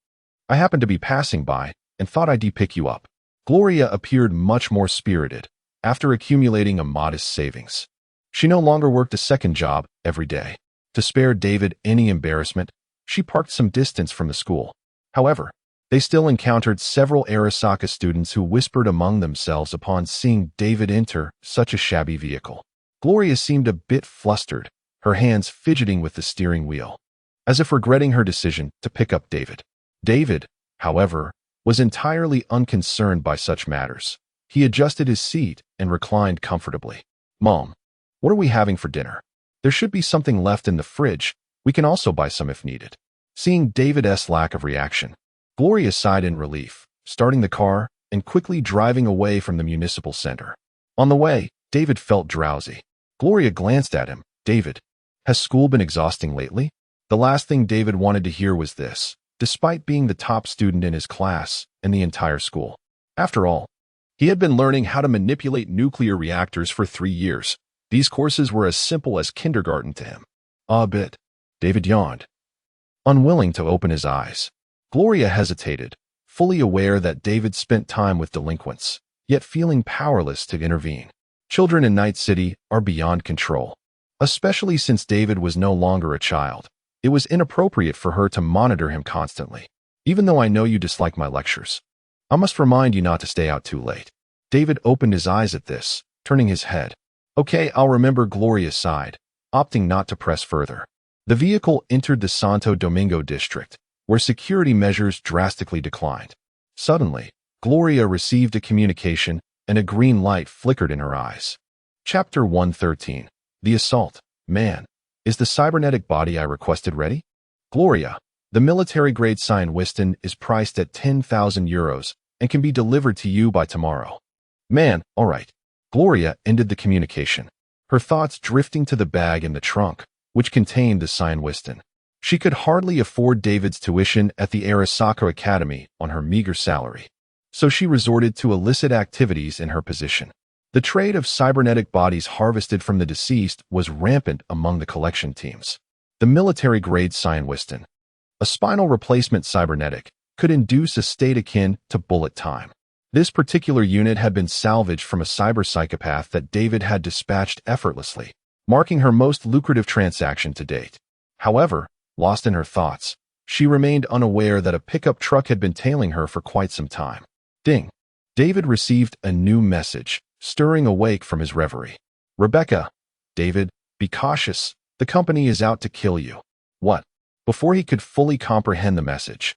I happened to be passing by and thought I'd pick you up. Gloria appeared much more spirited after accumulating a modest savings. She no longer worked a second job every day. To spare David any embarrassment, she parked some distance from the school. However, they still encountered several Arasaka students who whispered among themselves upon seeing David enter such a shabby vehicle. Gloria seemed a bit flustered, her hands fidgeting with the steering wheel, as if regretting her decision to pick up David. David, however, was entirely unconcerned by such matters. He adjusted his seat and reclined comfortably. Mom, what are we having for dinner? There should be something left in the fridge. We can also buy some if needed. Seeing David's lack of reaction, Gloria sighed in relief, starting the car and quickly driving away from the municipal center. On the way, David felt drowsy. Gloria glanced at him. David, has school been exhausting lately? The last thing David wanted to hear was this, despite being the top student in his class and the entire school. After all, he had been learning how to manipulate nuclear reactors for 3 years. These courses were as simple as kindergarten to him. A bit. David yawned, unwilling to open his eyes. Gloria hesitated, fully aware that David spent time with delinquents, yet feeling powerless to intervene. Children in Night City are beyond control. Especially since David was no longer a child, it was inappropriate for her to monitor him constantly. Even though I know you dislike my lectures, I must remind you not to stay out too late. David opened his eyes at this, turning his head. Okay, I'll remember. Gloria sighed, opting not to press further. The vehicle entered the Santo Domingo district, where security measures drastically declined. Suddenly, Gloria received a communication and a green light flickered in her eyes. Chapter 113. The Assault. Man, is the cybernetic body I requested ready? Gloria, the military-grade Cyan Wiston is priced at 10,000 euros, and can be delivered to you by tomorrow. Man, all right. Gloria ended the communication, her thoughts drifting to the bag in the trunk, which contained the Sign Wiston. She could hardly afford David's tuition at the Arasaka Academy on her meager salary, so she resorted to illicit activities in her position. The trade of cybernetic bodies harvested from the deceased was rampant among the collection teams. The military-grade Sign Wiston, a spinal replacement cybernetic, could induce a state akin to bullet time. This particular unit had been salvaged from a cyber psychopath that David had dispatched effortlessly, marking her most lucrative transaction to date. However, lost in her thoughts, she remained unaware that a pickup truck had been tailing her for quite some time. Ding! David received a new message, stirring awake from his reverie. Rebecca, David, be cautious. The company is out to kill you. What? Before he could fully comprehend the message,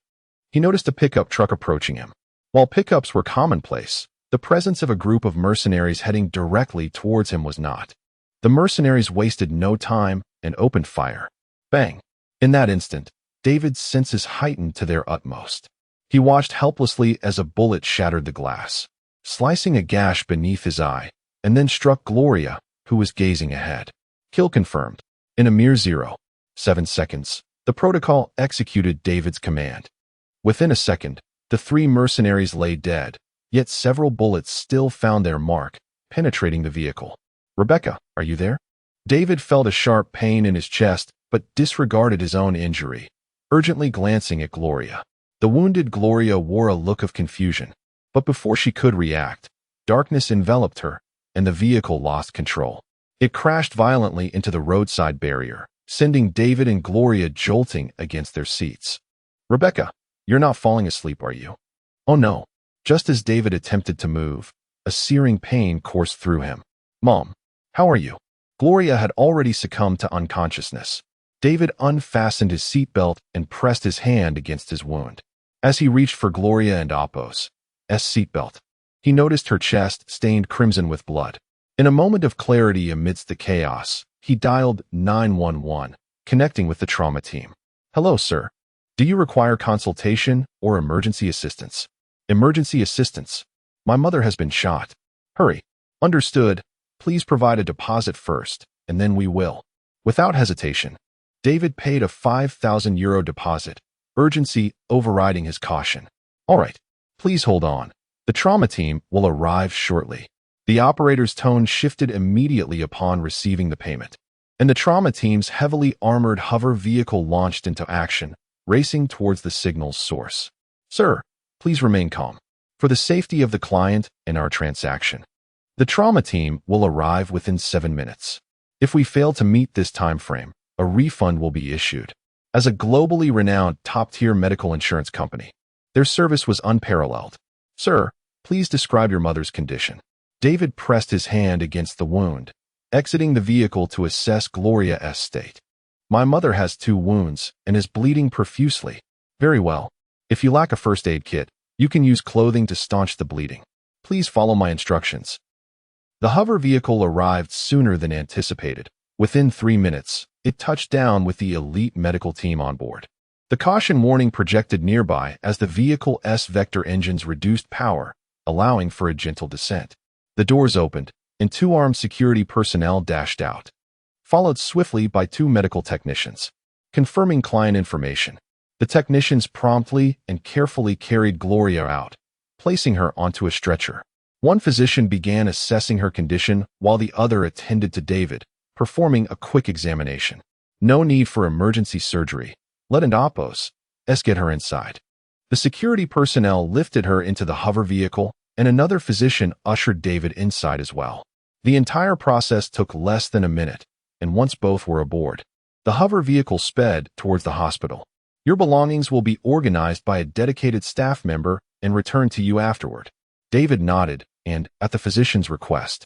he noticed a pickup truck approaching him. While pickups were commonplace, the presence of a group of mercenaries heading directly towards him was not. The mercenaries wasted no time and opened fire. Bang! In that instant, David's senses heightened to their utmost. He watched helplessly as a bullet shattered the glass, slicing a gash beneath his eye, and then struck Gloria, who was gazing ahead. Kill confirmed. In a mere 0.7 seconds, the protocol executed David's command. Within a second, the three mercenaries lay dead, yet several bullets still found their mark, penetrating the vehicle. Rebecca, are you there? David felt a sharp pain in his chest, but disregarded his own injury, urgently glancing at Gloria. The wounded Gloria wore a look of confusion, but before she could react, darkness enveloped her, and the vehicle lost control. It crashed violently into the roadside barrier, sending David and Gloria jolting against their seats. Rebecca, you're not falling asleep, are you? Oh no. Just as David attempted to move, a searing pain coursed through him. Mom, how are you? Gloria had already succumbed to unconsciousness. David unfastened his seatbelt and pressed his hand against his wound. As he reached for Gloria and Apos' seatbelt, he noticed her chest stained crimson with blood. In a moment of clarity amidst the chaos, he dialed 911, connecting with the trauma team. Hello, sir. Do you require consultation or emergency assistance? Emergency assistance. My mother has been shot. Hurry. Understood. Please provide a deposit first, and then we will. Without hesitation, David paid a €5,000 deposit, urgency overriding his caution. All right. Please hold on. The trauma team will arrive shortly. The operator's tone shifted immediately upon receiving the payment, and the trauma team's heavily armored hover vehicle launched into action, racing towards the signal's source. Sir, please remain calm. For the safety of the client and our transaction, the trauma team will arrive within 7 minutes. If we fail to meet this time frame, a refund will be issued. As a globally renowned top-tier medical insurance company, their service was unparalleled. Sir, please describe your mother's condition. David pressed his hand against the wound, exiting the vehicle to assess Gloria's state. My mother has 2 wounds and is bleeding profusely. Very well. If you lack a first aid kit, you can use clothing to staunch the bleeding. Please follow my instructions. The hover vehicle arrived sooner than anticipated. Within 3 minutes, it touched down with the elite medical team on board. The caution warning projected nearby as the vehicle's vector engines reduced power, allowing for a gentle descent. The doors opened, and 2 armed security personnel dashed out, followed swiftly by 2 medical technicians. Confirming client information, the technicians promptly and carefully carried Gloria out, placing her onto a stretcher. One physician began assessing her condition while the other attended to David, performing a quick examination. No need for emergency surgery. Let Apos' get her inside. The security personnel lifted her into the hover vehicle, and another physician ushered David inside as well. The entire process took less than a minute, and once both were aboard, the hover vehicle sped towards the hospital. Your belongings will be organized by a dedicated staff member and returned to you afterward. David nodded and, at the physician's request,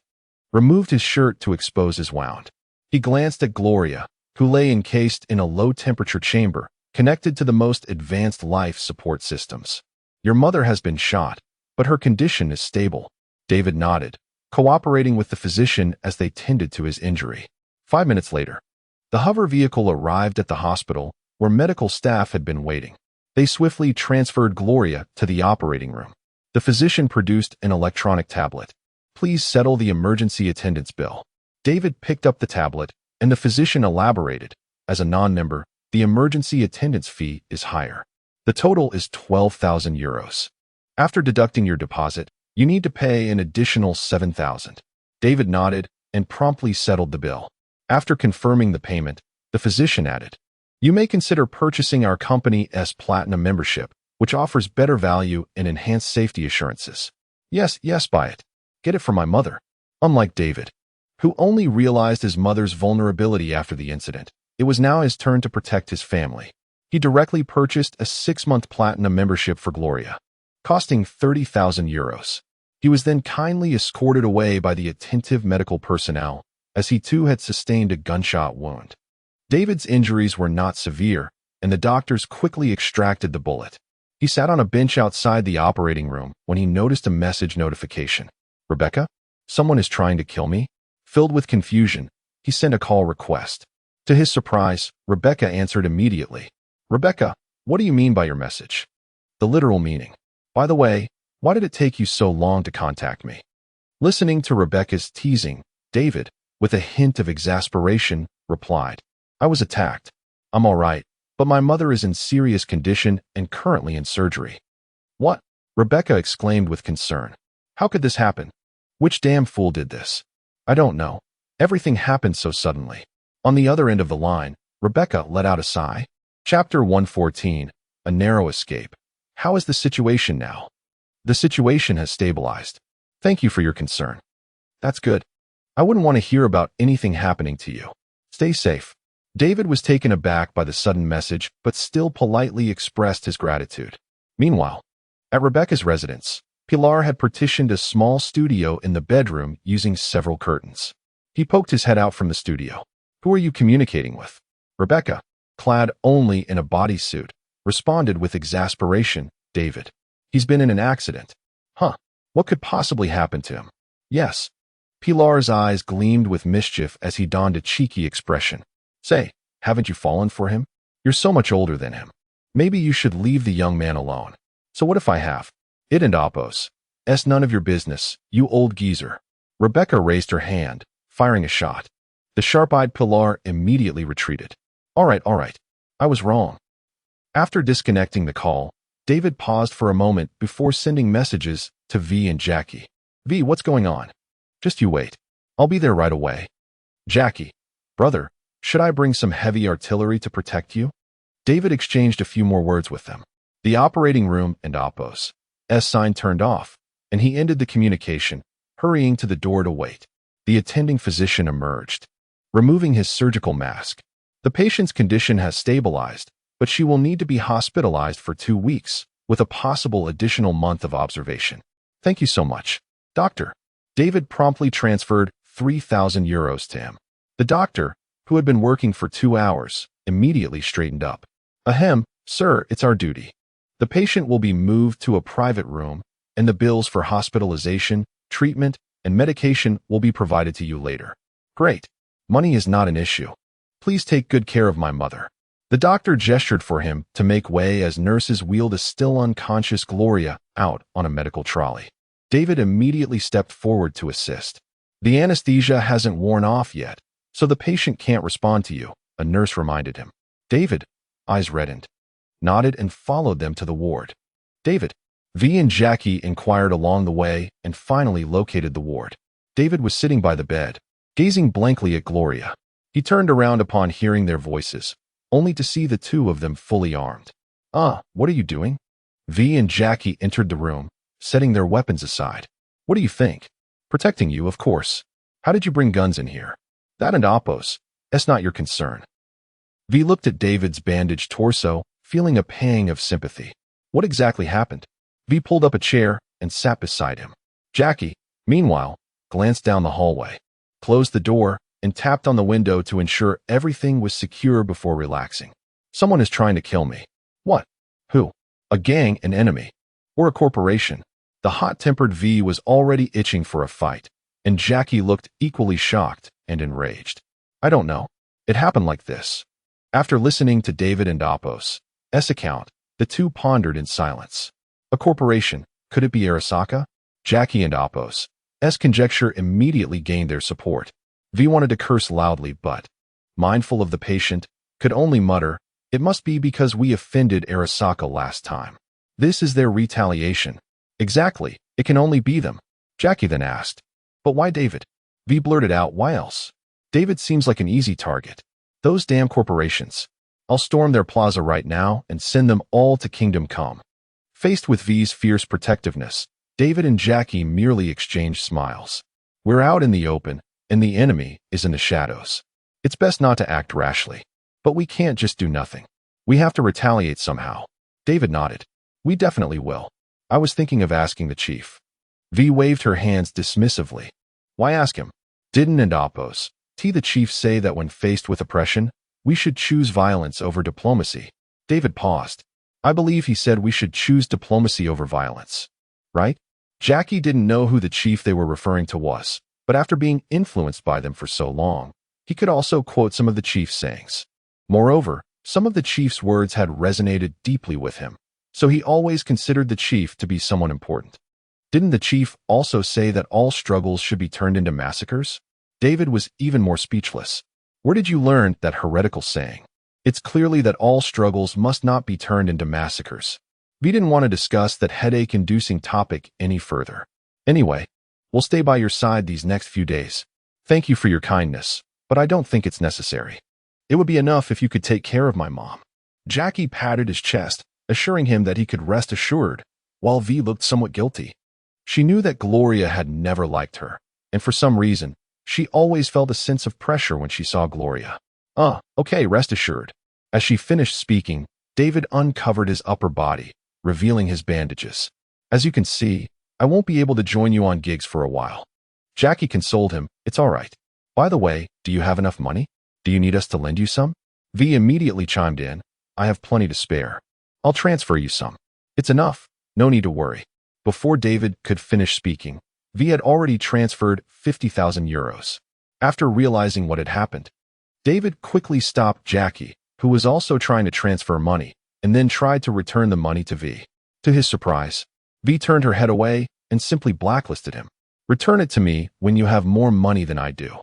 removed his shirt to expose his wound. He glanced at Gloria, who lay encased in a low-temperature chamber connected to the most advanced life support systems. Your mother has been shot, but her condition is stable. David nodded, cooperating with the physician as they tended to his injury. 5 minutes later, the hover vehicle arrived at the hospital where medical staff had been waiting. They swiftly transferred Gloria to the operating room. The physician produced an electronic tablet. Please settle the emergency attendance bill. David picked up the tablet, and the physician elaborated. As a non-member, the emergency attendance fee is higher. The total is 12,000 euros. After deducting your deposit, you need to pay an additional 7,000. David nodded and promptly settled the bill. After confirming the payment, the physician added, "You may consider purchasing our company's Platinum membership, which offers better value and enhanced safety assurances." Yes, buy it. Get it for my mother. Unlike David, who only realized his mother's vulnerability after the incident, it was now his turn to protect his family. He directly purchased a 6-month Platinum membership for Gloria, costing 30,000 euros. He was then kindly escorted away by the attentive medical personnel, as he too had sustained a gunshot wound. David's injuries were not severe, and the doctors quickly extracted the bullet. He sat on a bench outside the operating room when he noticed a message notification. "Rebecca? Someone is trying to kill me?" Filled with confusion, he sent a call request. To his surprise, Rebecca answered immediately. "Rebecca, what do you mean by your message?" "The literal meaning. By the way, why did it take you so long to contact me?" Listening to Rebecca's teasing, David, with a hint of exasperation, replied, "I was attacked. I'm all right, but my mother is in serious condition and currently in surgery." "What?" Rebecca exclaimed with concern. "How could this happen? Which damn fool did this?" "I don't know. Everything happened so suddenly." On the other end of the line, Rebecca let out a sigh. Chapter 114, A Narrow Escape. "How is the situation now?" "The situation has stabilized. Thank you for your concern." "That's good. I wouldn't want to hear about anything happening to you. Stay safe." David was taken aback by the sudden message, but still politely expressed his gratitude. Meanwhile, at Rebecca's residence, Pilar had partitioned a small studio in the bedroom using several curtains. He poked his head out from the studio. "Who are you communicating with?" Rebecca, clad only in a bodysuit, responded with exasperation, "David. He's been in an accident." "Huh. What could possibly happen to him?" "Yes." Pilar's eyes gleamed with mischief as he donned a cheeky expression. "Say, haven't you fallen for him? You're so much older than him. Maybe you should leave the young man alone." "So what if I have?" "It and Oppos. It's none of your business, you old geezer." Rebecca raised her hand, firing a shot. The sharp-eyed Pilar immediately retreated. All right. I was wrong." After disconnecting the call, David paused for a moment before sending messages to V and Jackie. "V, what's going on?" "Just you wait. I'll be there right away." "Jackie, brother, should I bring some heavy artillery to protect you?" David exchanged a few more words with them. The operating room and Oppos' sign turned off, and he ended the communication, hurrying to the door to wait. The attending physician emerged, removing his surgical mask. "The patient's condition has stabilized, but she will need to be hospitalized for 2 weeks, with a possible additional month of observation." "Thank you so much, doctor." David promptly transferred 3,000 euros to him. The doctor, who had been working for 2 hours, immediately straightened up. "Ahem, sir, it's our duty. The patient will be moved to a private room, and the bills for hospitalization, treatment, and medication will be provided to you later." "Great. Money is not an issue. Please take good care of my mother." The doctor gestured for him to make way as nurses wheeled a still unconscious Gloria out on a medical trolley. David immediately stepped forward to assist. "The anesthesia hasn't worn off yet, so the patient can't respond to you," a nurse reminded him. David, eyes reddened, nodded and followed them to the ward. "David." V and Jackie inquired along the way and finally located the ward. David was sitting by the bed, gazing blankly at Gloria. He turned around upon hearing their voices, only to see the two of them fully armed. What are you doing?" V and Jackie entered the room, setting their weapons aside. "What do you think?" "Protecting you, of course. How did you bring guns in here?" "That and Oppos. That's not your concern." V looked at David's bandaged torso, feeling a pang of sympathy. What exactly happened? V pulled up a chair and sat beside him. Jackie, meanwhile, glanced down the hallway, closed the door, and tapped on the window to ensure everything was secure before relaxing. "Someone is trying to kill me." "What? Who? A gang, an enemy, or a corporation?" The hot-tempered V was already itching for a fight, and Jackie looked equally shocked and enraged. "I don't know. It happened like this." After listening to David and Oppos' account, the two pondered in silence. "A corporation. Could it be Arasaka? Jackie and Appos' conjecture immediately gained their support. V wanted to curse loudly, but, mindful of the patient, could only mutter, "It must be because we offended Arasaka last time. This is their retaliation." "Exactly, it can only be them." Jackie then asked, "But why David?" V blurted out, "Why else? David seems like an easy target. Those damn corporations. I'll storm their plaza right now and send them all to Kingdom Come." Faced with V's fierce protectiveness, David and Jackie merely exchanged smiles. "We're out in the open, and the enemy is in the shadows. It's best not to act rashly. But we can't just do nothing. We have to retaliate somehow." David nodded. "We definitely will. I was thinking of asking the chief." V waved her hands dismissively. "Why ask him? Didn't and Appos the chief say that when faced with oppression, we should choose violence over diplomacy?" David paused. "I believe he said we should choose diplomacy over violence. Right?" Jackie didn't know who the chief they were referring to was, but after being influenced by them for so long, he could also quote some of the chief's sayings. Moreover, some of the chief's words had resonated deeply with him, so he always considered the chief to be someone important. Didn't the chief also say that all struggles should be turned into massacres? David was even more speechless. Where did you learn that heretical saying? It's clearly that all struggles must not be turned into massacres. V didn't want to discuss that headache-inducing topic any further. "Anyway, we'll stay by your side these next few days. Thank you for your kindness, but I don't think it's necessary. It would be enough if you could take care of my mom." Jackie patted his chest, assuring him that he could rest assured, while V looked somewhat guilty. She knew that Gloria had never liked her, and for some reason, she always felt a sense of pressure when she saw Gloria. Okay, rest assured." As she finished speaking, David uncovered his upper body, revealing his bandages. "As you can see, I won't be able to join you on gigs for a while." Jackie consoled him, "It's all right. By the way, do you have enough money? Do you need us to lend you some?" V immediately chimed in, "I have plenty to spare. I'll transfer you some. It's enough, no need to worry." Before David could finish speaking, V had already transferred 50,000 euros. After realizing what had happened, David quickly stopped Jackie, who was also trying to transfer money, and then tried to return the money to V. To his surprise, V turned her head away and simply blacklisted him. "Return it to me when you have more money than I do."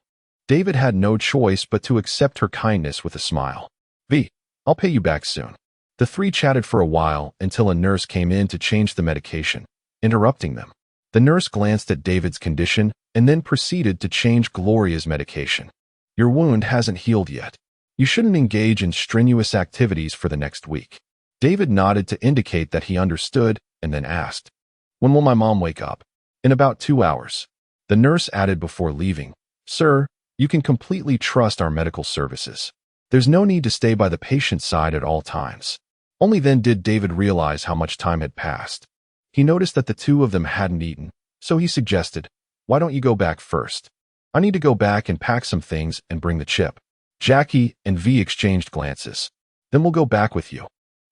David had no choice but to accept her kindness with a smile. "V, I'll pay you back soon." The three chatted for a while until a nurse came in to change the medication, interrupting them. The nurse glanced at David's condition and then proceeded to change Gloria's medication. "Your wound hasn't healed yet. You shouldn't engage in strenuous activities for the next week." David nodded to indicate that he understood and then asked, "When will my mom wake up?" "In about 2 hours." The nurse added before leaving, "Sir, you can completely trust our medical services. There's no need to stay by the patient's side at all times." Only then did David realize how much time had passed. He noticed that the two of them hadn't eaten, so he suggested, "Why don't you go back first? I need to go back and pack some things and bring the chip." Jackie and V exchanged glances. "Then we'll go back with you."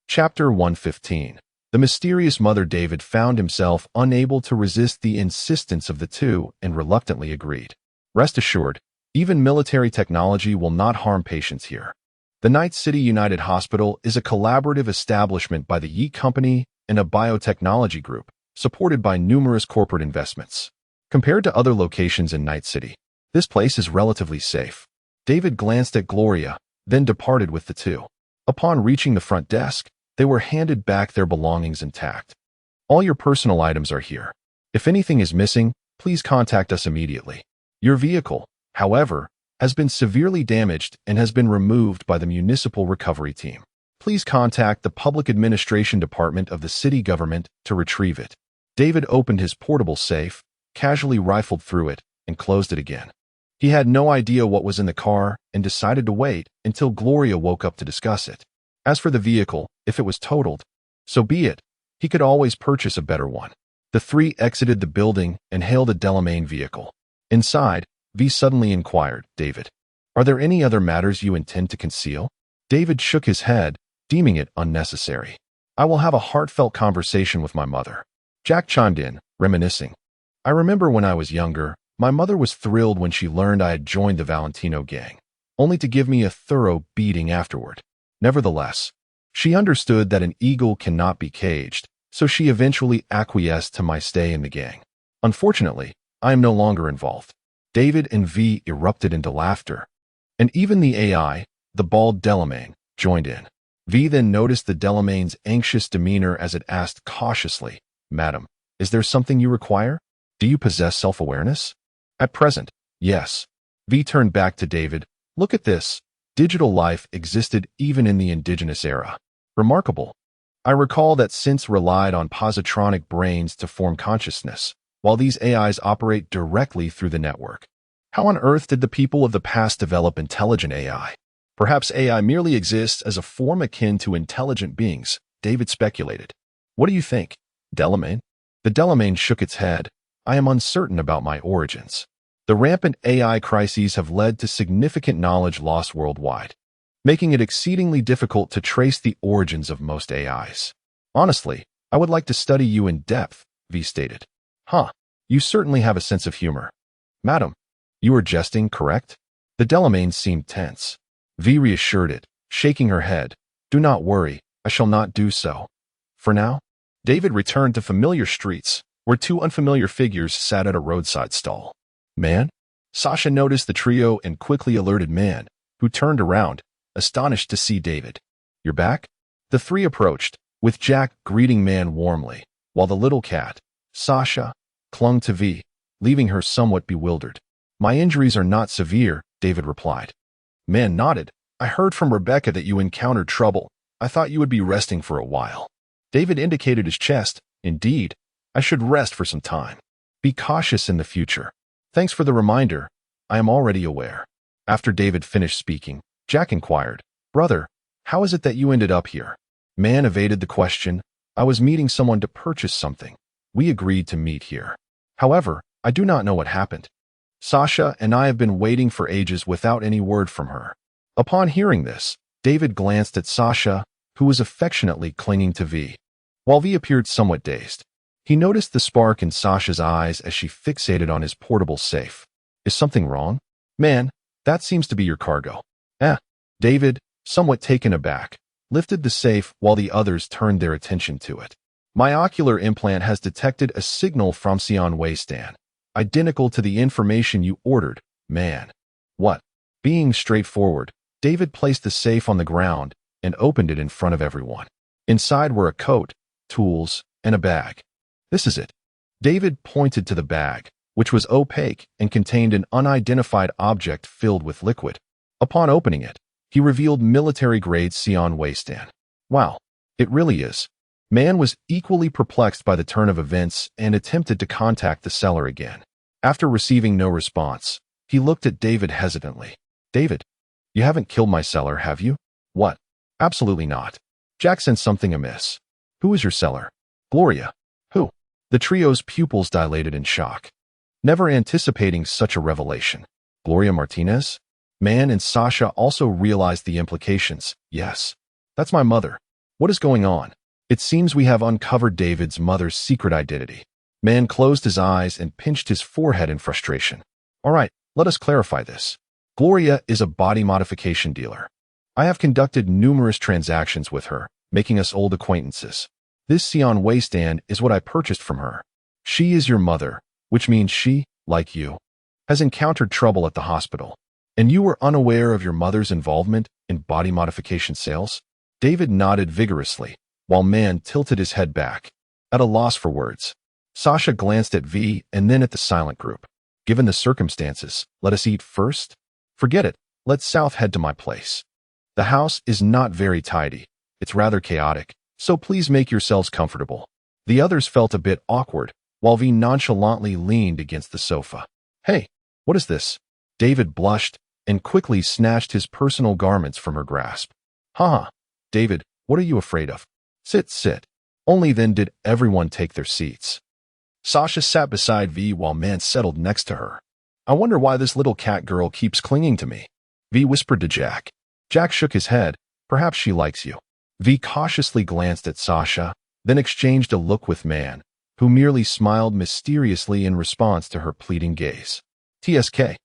Chapter 115. The mysterious mother. David found himself unable to resist the insistence of the two and reluctantly agreed. "Rest assured, even military technology will not harm patients here. The Night City United Hospital is a collaborative establishment by the Yi Company and a biotechnology group, supported by numerous corporate investments. Compared to other locations in Night City, this place is relatively safe." David glanced at Gloria, then departed with the two. Upon reaching the front desk, they were handed back their belongings intact. "All your personal items are here. If anything is missing, please contact us immediately. Your vehicle, however, has been severely damaged and has been removed by the municipal recovery team. Please contact the Public Administration Department of the city government to retrieve it." David opened his portable safe, casually rifled through it, and closed it again. He had no idea what was in the car and decided to wait until Gloria woke up to discuss it. As for the vehicle, if it was totaled, so be it. He could always purchase a better one. The three exited the building and hailed a Delamain vehicle. Inside, V suddenly inquired, "David, are there any other matters you intend to conceal?" David shook his head, deeming it unnecessary. "I will have a heartfelt conversation with my mother." Jack chimed in, reminiscing. "I remember when I was younger, my mother was thrilled when she learned I had joined the Valentino gang, only to give me a thorough beating afterward. Nevertheless, she understood that an eagle cannot be caged, so she eventually acquiesced to my stay in the gang. Unfortunately, I am no longer involved. David and V erupted into laughter, and even the AI, the bald Delamain, joined in. V then noticed the Delamain's anxious demeanor as it asked cautiously, "Madam, is there something you require? Do you possess self-awareness?" "At present, yes." V turned back to David. "Look at this. Digital life existed even in the indigenous era. Remarkable. I recall that synths relied on positronic brains to form consciousness, while these AIs operate directly through the network. How on earth did the people of the past develop intelligent AI? Perhaps AI merely exists as a form akin to intelligent beings," David speculated. "What do you think, Delamain?" The Delamain shook its head. "I am uncertain about my origins. The rampant AI crises have led to significant knowledge loss worldwide, making it exceedingly difficult to trace the origins of most AIs. Honestly, I would like to study you in depth," V stated. "Huh, you certainly have a sense of humor. Madam, you are jesting, correct?" The Delamain seemed tense. V reassured it, shaking her head. "Do not worry, I shall not do so. For now." David returned to familiar streets, where two unfamiliar figures sat at a roadside stall. "Man?" Sasha noticed the trio and quickly alerted Man, who turned around, astonished to see David. "You're back?" The three approached, with Jack greeting Man warmly, while the little cat, Sasha, clung to V, leaving her somewhat bewildered. "My injuries are not severe," David replied. Man nodded. "I heard from Rebecca that you encountered trouble. I thought you would be resting for a while." David indicated his chest. "Indeed, I should rest for some time. Be cautious in the future. Thanks for the reminder. I am already aware." After David finished speaking, Jack inquired, "Brother, how is it that you ended up here?" Man evaded the question. "I was meeting someone to purchase something. We agreed to meet here. However, I do not know what happened. Sasha and I have been waiting for ages without any word from her." Upon hearing this, David glanced at Sasha, who was affectionately clinging to V. While V appeared somewhat dazed, he noticed the spark in Sasha's eyes as she fixated on his portable safe. "Is something wrong?" "Man, that seems to be your cargo." David, somewhat taken aback, lifted the safe while the others turned their attention to it. "My ocular implant has detected a signal from Sion Waystan, identical to the information you ordered, Man." "What?" Being straightforward, David placed the safe on the ground and opened it in front of everyone. Inside were a coat, tools, and a bag. "This is it." David pointed to the bag, which was opaque and contained an unidentified object filled with liquid. Upon opening it, he revealed military-grade Sion Waystan. "Wow, it really is." Man was equally perplexed by the turn of events and attempted to contact the seller again. After receiving no response, he looked at David hesitantly. "David, you haven't killed my seller, have you?" "What? Absolutely not. Jack sent something amiss." "Who is your seller?" "Gloria." "Who?" The trio's pupils dilated in shock, never anticipating such a revelation. "Gloria Martinez?" Man and Sasha also realized the implications. "Yes. That's my mother. What is going on?" "It seems we have uncovered David's mother's secret identity." Man closed his eyes and pinched his forehead in frustration. "All right, let us clarify this. Gloria is a body modification dealer. I have conducted numerous transactions with her, making us old acquaintances. This Sion Waystan is what I purchased from her. She is your mother, which means she, like you, has encountered trouble at the hospital. And you were unaware of your mother's involvement in body modification sales?" David nodded vigorously, while Man tilted his head back, at a loss for words. Sasha glanced at V and then at the silent group. "Given the circumstances, let us eat first?" "Forget it. Let's south head to my place. The house is not very tidy. It's rather chaotic, so please make yourselves comfortable." The others felt a bit awkward, while V nonchalantly leaned against the sofa. "Hey, what is this?" David blushed and quickly snatched his personal garments from her grasp. "Haha, David, what are you afraid of? Sit. Only then did everyone take their seats. Sasha sat beside V while Man settled next to her. "I wonder why this little cat girl keeps clinging to me," V whispered to Jack. Jack shook his head. "Perhaps she likes you." V cautiously glanced at Sasha, then exchanged a look with Man, who merely smiled mysteriously in response to her pleading gaze. "TSK.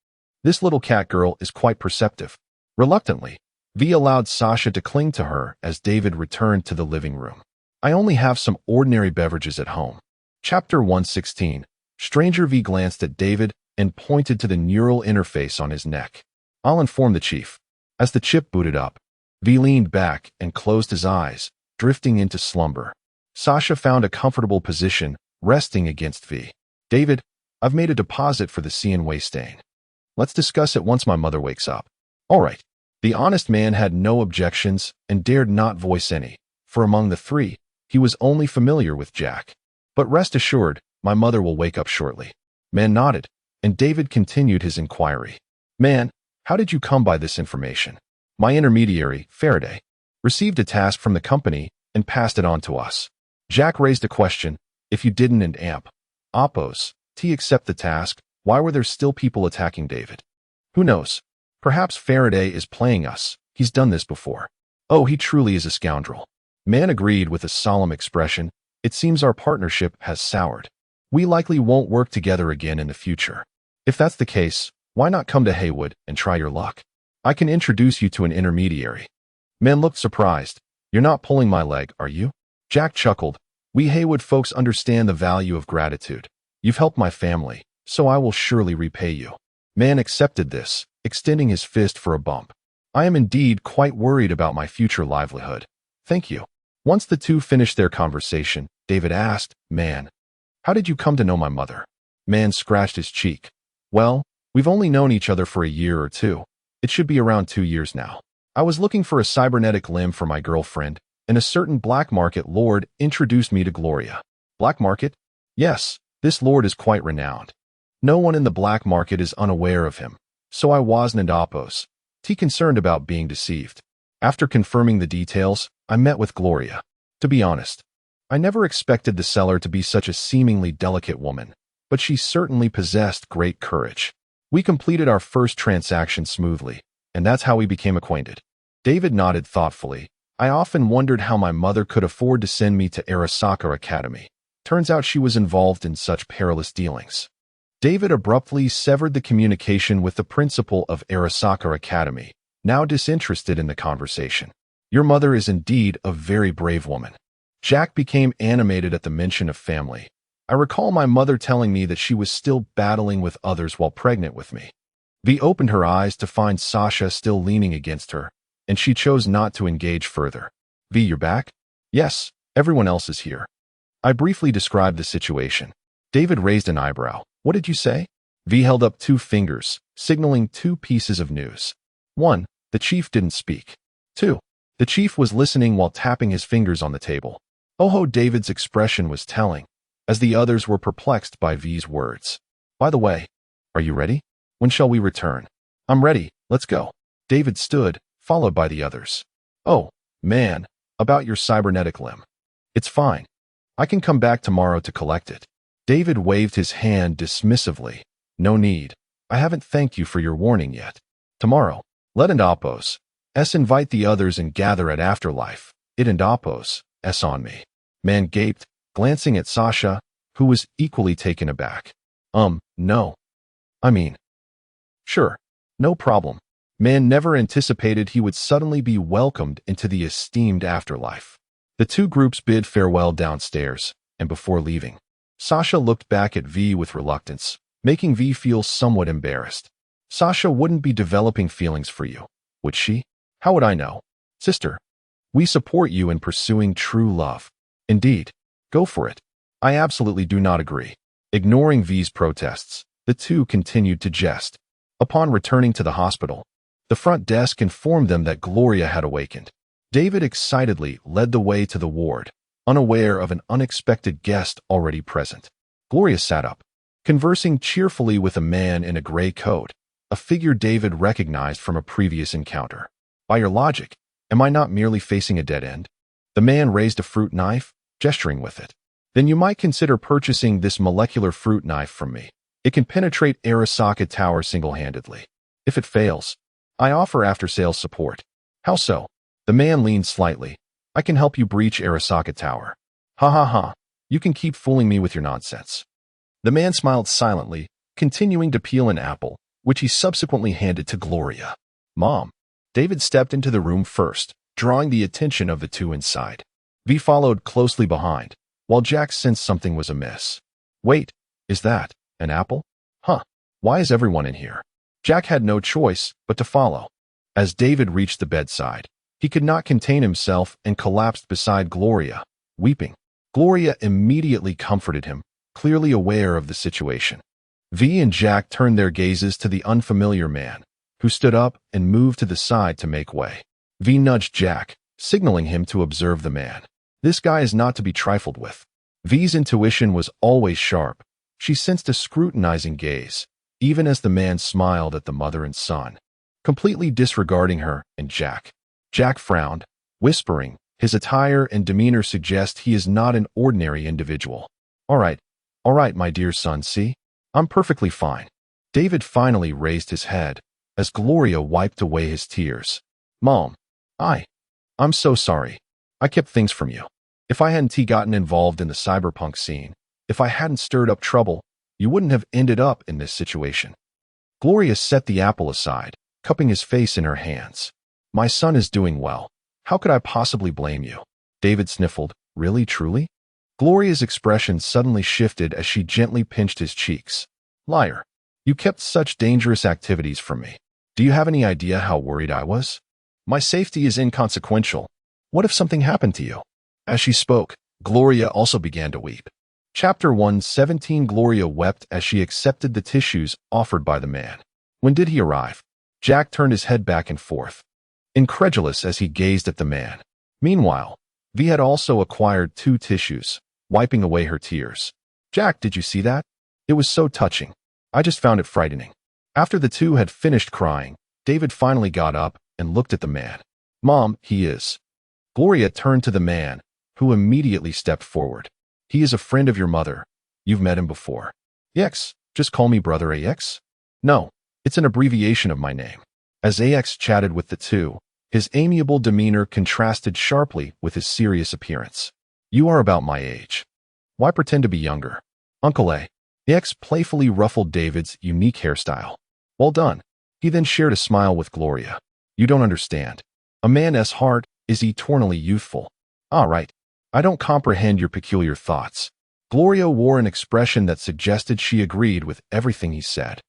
This little cat girl is quite perceptive." Reluctantly, V allowed Sasha to cling to her as David returned to the living room. I only have some ordinary beverages at home. Chapter 116. Stranger V glanced at David and pointed to the neural interface on his neck. I'll inform the chief. As the chip booted up, V leaned back and closed his eyes, drifting into slumber. Sasha found a comfortable position, resting against V. David, I've made a deposit for the CNY stain. Let's discuss it once my mother wakes up. All right. The honest man had no objections and dared not voice any, for among the three, he was only familiar with Jack. But rest assured, my mother will wake up shortly. Man nodded, and David continued his inquiry. Man, how did you come by this information? My intermediary, Faraday, received a task from the company and passed it on to us. Jack raised a question. If you didn't and Oppos, accept the task, why were there still people attacking David? Who knows? Perhaps Faraday is playing us. He's done this before. Oh, he truly is a scoundrel. Man agreed with a solemn expression. It seems our partnership has soured. We likely won't work together again in the future. If that's the case, why not come to Haywood and try your luck? I can introduce you to an intermediary. Man looked surprised. You're not pulling my leg, are you? Jack chuckled. We Haywood folks understand the value of gratitude. You've helped my family, so I will surely repay you. Man accepted this, extending his fist for a bump. I am indeed quite worried about my future livelihood. Thank you. Once the two finished their conversation, David asked, Man, how did you come to know my mother? Man scratched his cheek. Well, we've only known each other for a year or two. It should be around 2 years now. I was looking for a cybernetic limb for my girlfriend, and a certain black market lord introduced me to Gloria. Black market? Yes, this lord is quite renowned. No one in the black market is unaware of him, so I wasn't Oppos. Concerned about being deceived. After confirming the details, I met with Gloria. To be honest, I never expected the seller to be such a seemingly delicate woman, but she certainly possessed great courage. We completed our first transaction smoothly, and that's how we became acquainted. David nodded thoughtfully. I often wondered how my mother could afford to send me to Arasaka Academy. Turns out she was involved in such perilous dealings. David abruptly severed the communication with the principal of Arasaka Academy, now disinterested in the conversation. Your mother is indeed a very brave woman. Jack became animated at the mention of family. I recall my mother telling me that she was still battling with others while pregnant with me. V opened her eyes to find Sasha still leaning against her, and she chose not to engage further. V, you're back? Yes, everyone else is here. I briefly described the situation. David raised an eyebrow. What did you say? V held up 2 fingers, signaling 2 pieces of news. 1. The chief didn't speak. 2. The chief was listening while tapping his fingers on the table. Oh, David's expression was telling, as the others were perplexed by V's words. By the way, are you ready? When shall we return? I'm ready, let's go. David stood, followed by the others. Oh, man, about your cybernetic limb. It's fine. I can come back tomorrow to collect it. David waved his hand dismissively. No need. I haven't thanked you for your warning yet. Tomorrow, let Oppos invite the others and gather at Afterlife. It and Oppos on me. Man gaped, glancing at Sasha, who was equally taken aback. No. I mean, sure, no problem. Man never anticipated he would suddenly be welcomed into the esteemed Afterlife. The 2 groups bid farewell downstairs, and before leaving, Sasha looked back at V with reluctance, making V feel somewhat embarrassed. Sasha wouldn't be developing feelings for you, would she? How would I know? Sister, we support you in pursuing true love. Indeed, go for it. I absolutely do not agree. Ignoring V's protests, the 2 continued to jest. Upon returning to the hospital, the front desk informed them that Gloria had awakened. David excitedly led the way to the ward, unaware of an unexpected guest already present. Gloria sat up, conversing cheerfully with a man in a gray coat, a figure David recognized from a previous encounter. By your logic, am I not merely facing a dead end? The man raised a fruit knife, gesturing with it. Then you might consider purchasing this molecular fruit knife from me. It can penetrate Arasaka Tower single-handedly. If it fails, I offer after-sales support. How so? The man leaned slightly. I can help you breach Arasaka Tower. Ha ha ha. You can keep fooling me with your nonsense. The man smiled silently, continuing to peel an apple, which he subsequently handed to Gloria. Mom. David stepped into the room first, drawing the attention of the 2 inside. V followed closely behind, while Jack sensed something was amiss. Wait, is that an apple? Huh, why is everyone in here? Jack had no choice but to follow. As David reached the bedside, he could not contain himself and collapsed beside Gloria, weeping. Gloria immediately comforted him, clearly aware of the situation. V and Jack turned their gazes to the unfamiliar man, who stood up and moved to the side to make way. V nudged Jack, signaling him to observe the man. This guy is not to be trifled with. V's intuition was always sharp. She sensed a scrutinizing gaze, even as the man smiled at the mother and son, completely disregarding her and Jack. Jack frowned, whispering, his attire and demeanor suggest he is not an ordinary individual. All right, my dear son, see? I'm perfectly fine. David finally raised his head, as Gloria wiped away his tears. Mom, I'm so sorry. I kept things from you. If I hadn't gotten involved in the cyberpunk scene, if I hadn't stirred up trouble, you wouldn't have ended up in this situation. Gloria set the apple aside, cupping his face in her hands. My son is doing well. How could I possibly blame you? David sniffled. Really, truly? Gloria's expression suddenly shifted as she gently pinched his cheeks. Liar. You kept such dangerous activities from me. Do you have any idea how worried I was? My safety is inconsequential. What if something happened to you? As she spoke, Gloria also began to weep. Chapter 117. Gloria wept as she accepted the tissues offered by the man. When did he arrive? Jack turned his head back and forth, incredulous as he gazed at the man. Meanwhile, V had also acquired 2 tissues, wiping away her tears. Jack, did you see that? It was so touching. I just found it frightening. After the 2 had finished crying, David finally got up and looked at the man. Mom, he is. Gloria turned to the man, who immediately stepped forward. He is a friend of your mother. You've met him before. AX, just call me Brother AX. No, it's an abbreviation of my name. As AX chatted with the 2, his amiable demeanor contrasted sharply with his serious appearance. You are about my age. Why pretend to be younger? Uncle A. AX playfully ruffled David's unique hairstyle. Well done. He then shared a smile with Gloria. You don't understand. A man's heart is eternally youthful. All right. I don't comprehend your peculiar thoughts. Gloria wore an expression that suggested she agreed with everything he said.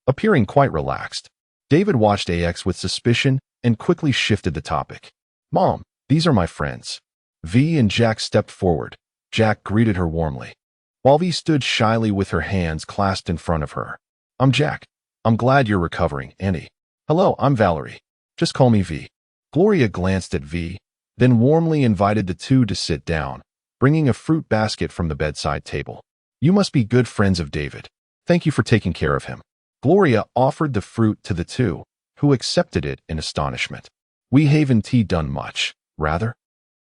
Appearing quite relaxed, David watched AX with suspicion and quickly shifted the topic. Mom, these are my friends. V and Jack stepped forward. Jack greeted her warmly, while V stood shyly with her hands clasped in front of her. I'm Jack. I'm glad you're recovering, Annie. Hello, I'm Valerie. Just call me V. Gloria glanced at V, then warmly invited the 2 to sit down, bringing a fruit basket from the bedside table. You must be good friends of David. Thank you for taking care of him. Gloria offered the fruit to the 2, who accepted it in astonishment. We haven't done much, rather.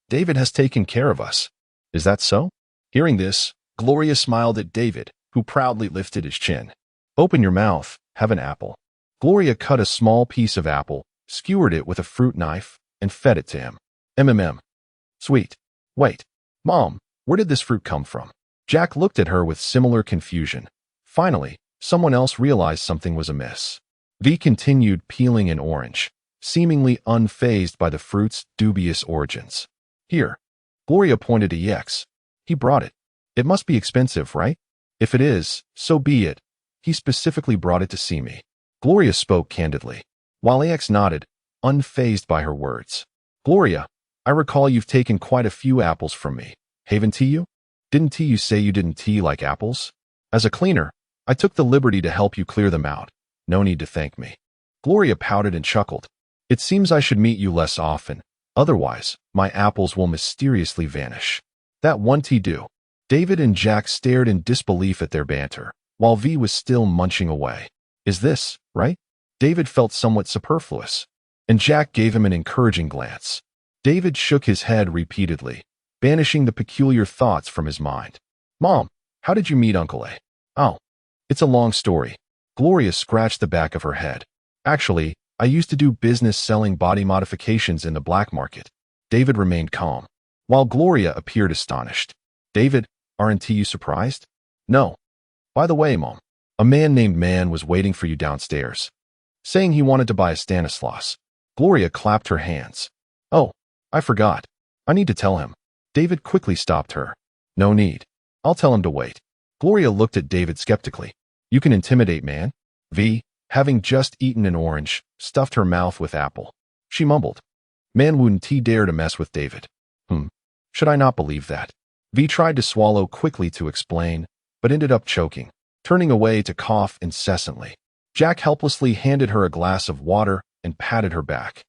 David has taken care of us. Is that so? Hearing this, Gloria smiled at David, who proudly lifted his chin. Open your mouth, have an apple. Gloria cut a small piece of apple, skewered it with a fruit knife, and fed it to him. Sweet. Wait. Mom, where did this fruit come from? Jack looked at her with similar confusion. Finally, someone else realized something was amiss. V continued peeling an orange, seemingly unfazed by the fruit's dubious origins. Here. Gloria pointed to EX. He brought it. It must be expensive, right? If it is, so be it. He specifically brought it to see me. Gloria spoke candidly, while AX nodded, unfazed by her words. Gloria, I recall you've taken quite a few apples from me. Haven't you? Didn't you say you didn't like apples? As a cleaner, I took the liberty to help you clear them out. No need to thank me. Gloria pouted and chuckled. It seems I should meet you less often. Otherwise, my apples will mysteriously vanish. That won't do. David and Jack stared in disbelief at their banter, while V was still munching away. Is this, right? David felt somewhat superfluous, and Jack gave him an encouraging glance. David shook his head repeatedly, banishing the peculiar thoughts from his mind. Mom, how did you meet Uncle A? Oh, it's a long story. Gloria scratched the back of her head. Actually, I used to do business selling body modifications in the black market. David remained calm, while Gloria appeared astonished. David, aren't you surprised? No. By the way, Mom, a man named Man was waiting for you downstairs, saying he wanted to buy a Stanislaus. Gloria clapped her hands. Oh, I forgot. I need to tell him. David quickly stopped her. No need. I'll tell him to wait. Gloria looked at David skeptically. You can intimidate, man? V, having just eaten an orange, stuffed her mouth with apple. She mumbled. Man wouldn't he dare to mess with David. Should I not believe that? V tried to swallow quickly to explain, but ended up choking, turning away to cough incessantly. Jack helplessly handed her a glass of water and patted her back.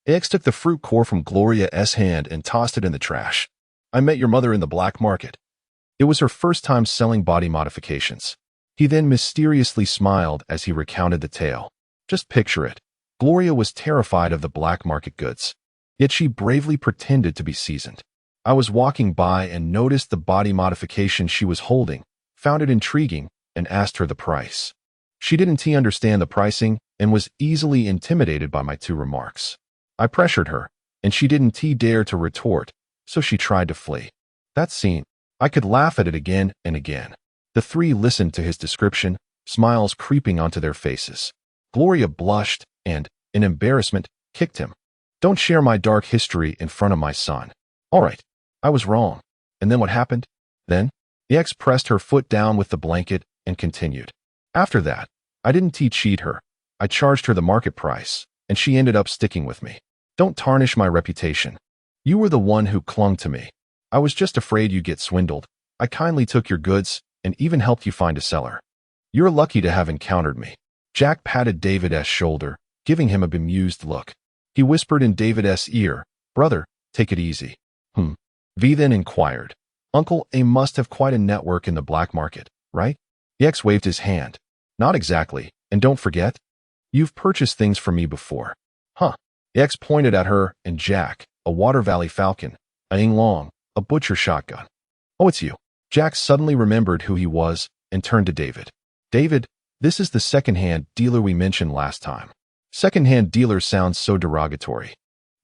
X took the fruit core from Gloria's hand and tossed it in the trash. I met your mother in the black market. It was her first time selling body modifications. He then mysteriously smiled as he recounted the tale. Just picture it. Gloria was terrified of the black market goods, yet she bravely pretended to be seasoned. I was walking by and noticed the body modification she was holding, found it intriguing, and asked her the price. She didn't understand the pricing and was easily intimidated by my two remarks. I pressured her, and she didn't dare to retort, so she tried to flee. That scene, I could laugh at it again and again. The three listened to his description, smiles creeping onto their faces. Gloria blushed and, in embarrassment, kicked him. Don't share my dark history in front of my son. All right, I was wrong. And then what happened? Then, the ex pressed her foot down with the blanket and continued. After that, I didn't cheat her. I charged her the market price, and she ended up sticking with me. Don't tarnish my reputation. You were the one who clung to me. I was just afraid you'd get swindled. I kindly took your goods and even helped you find a seller. You're lucky to have encountered me. Jack patted David's shoulder, giving him a bemused look. He whispered in David's ear, Brother, take it easy. V then inquired. Uncle A must have quite a network in the black market, right? The ex waved his hand. Not exactly, and don't forget, you've purchased things from me before. The ex pointed at her and Jack, a Water Valley Falcon, a Ying Long, a butcher shotgun. Oh, it's you. Jack suddenly remembered who he was and turned to David. David, this is the second-hand dealer we mentioned last time. Second-hand dealer sounds so derogatory.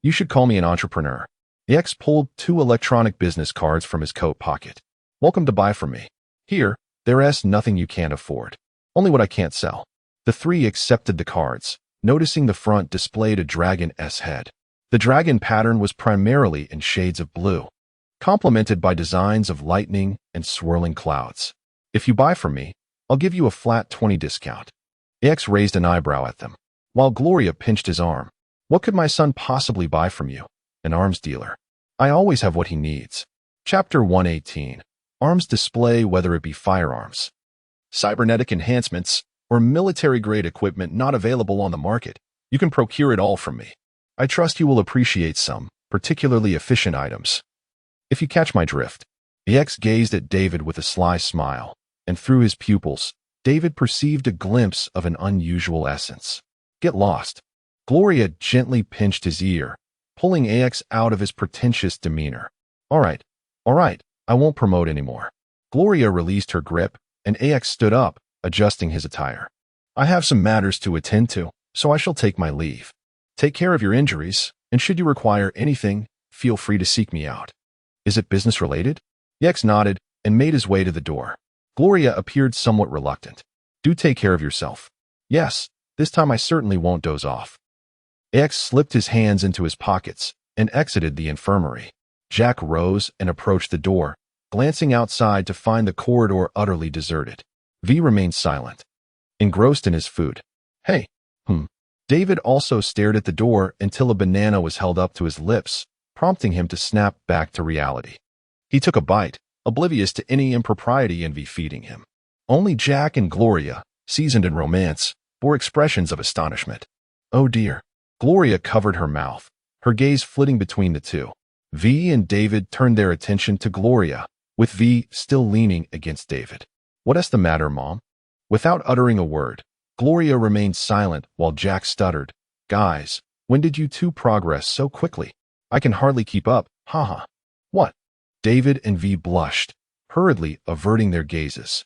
You should call me an entrepreneur. The ex pulled 2 electronic business cards from his coat pocket. Welcome to buy from me. Here, there's nothing you can't afford. Only what I can't sell. The three accepted the cards, noticing the front displayed a dragon's head. The dragon pattern was primarily in shades of blue, complemented by designs of lightning and swirling clouds. If you buy from me, I'll give you a flat 20 discount. The ex raised an eyebrow at them, while Gloria pinched his arm. What could my son possibly buy from you? An arms dealer. I always have what he needs. Chapter 118. Arms display, whether it be firearms, cybernetic enhancements, or military-grade equipment not available on the market, you can procure it all from me. I trust you will appreciate some, particularly efficient items. If you catch my drift. The ex gazed at David with a sly smile, and through his pupils, David perceived a glimpse of an unusual essence. Get lost. Gloria gently pinched his ear, pulling AX out of his pretentious demeanor. All right, I won't promote anymore. Gloria released her grip, and AX stood up, adjusting his attire. I have some matters to attend to, so I shall take my leave. Take care of your injuries, and should you require anything, feel free to seek me out. Is it business-related? AX nodded and made his way to the door. Gloria appeared somewhat reluctant. Do take care of yourself. Yes, this time I certainly won't doze off. AX slipped his hands into his pockets and exited the infirmary. Jack rose and approached the door, glancing outside to find the corridor utterly deserted. V remained silent, engrossed in his food. Hey, David also stared at the door until a banana was held up to his lips, prompting him to snap back to reality. He took a bite, oblivious to any impropriety in V feeding him. Only Jack and Gloria, seasoned in romance, bore expressions of astonishment. Oh dear. Gloria covered her mouth, her gaze flitting between the two. V and David turned their attention to Gloria, with V still leaning against David. What's the matter, Mom? Without uttering a word, Gloria remained silent while Jack stuttered. Guys, when did you two progress so quickly? I can hardly keep up, haha. What? David and V blushed, hurriedly averting their gazes.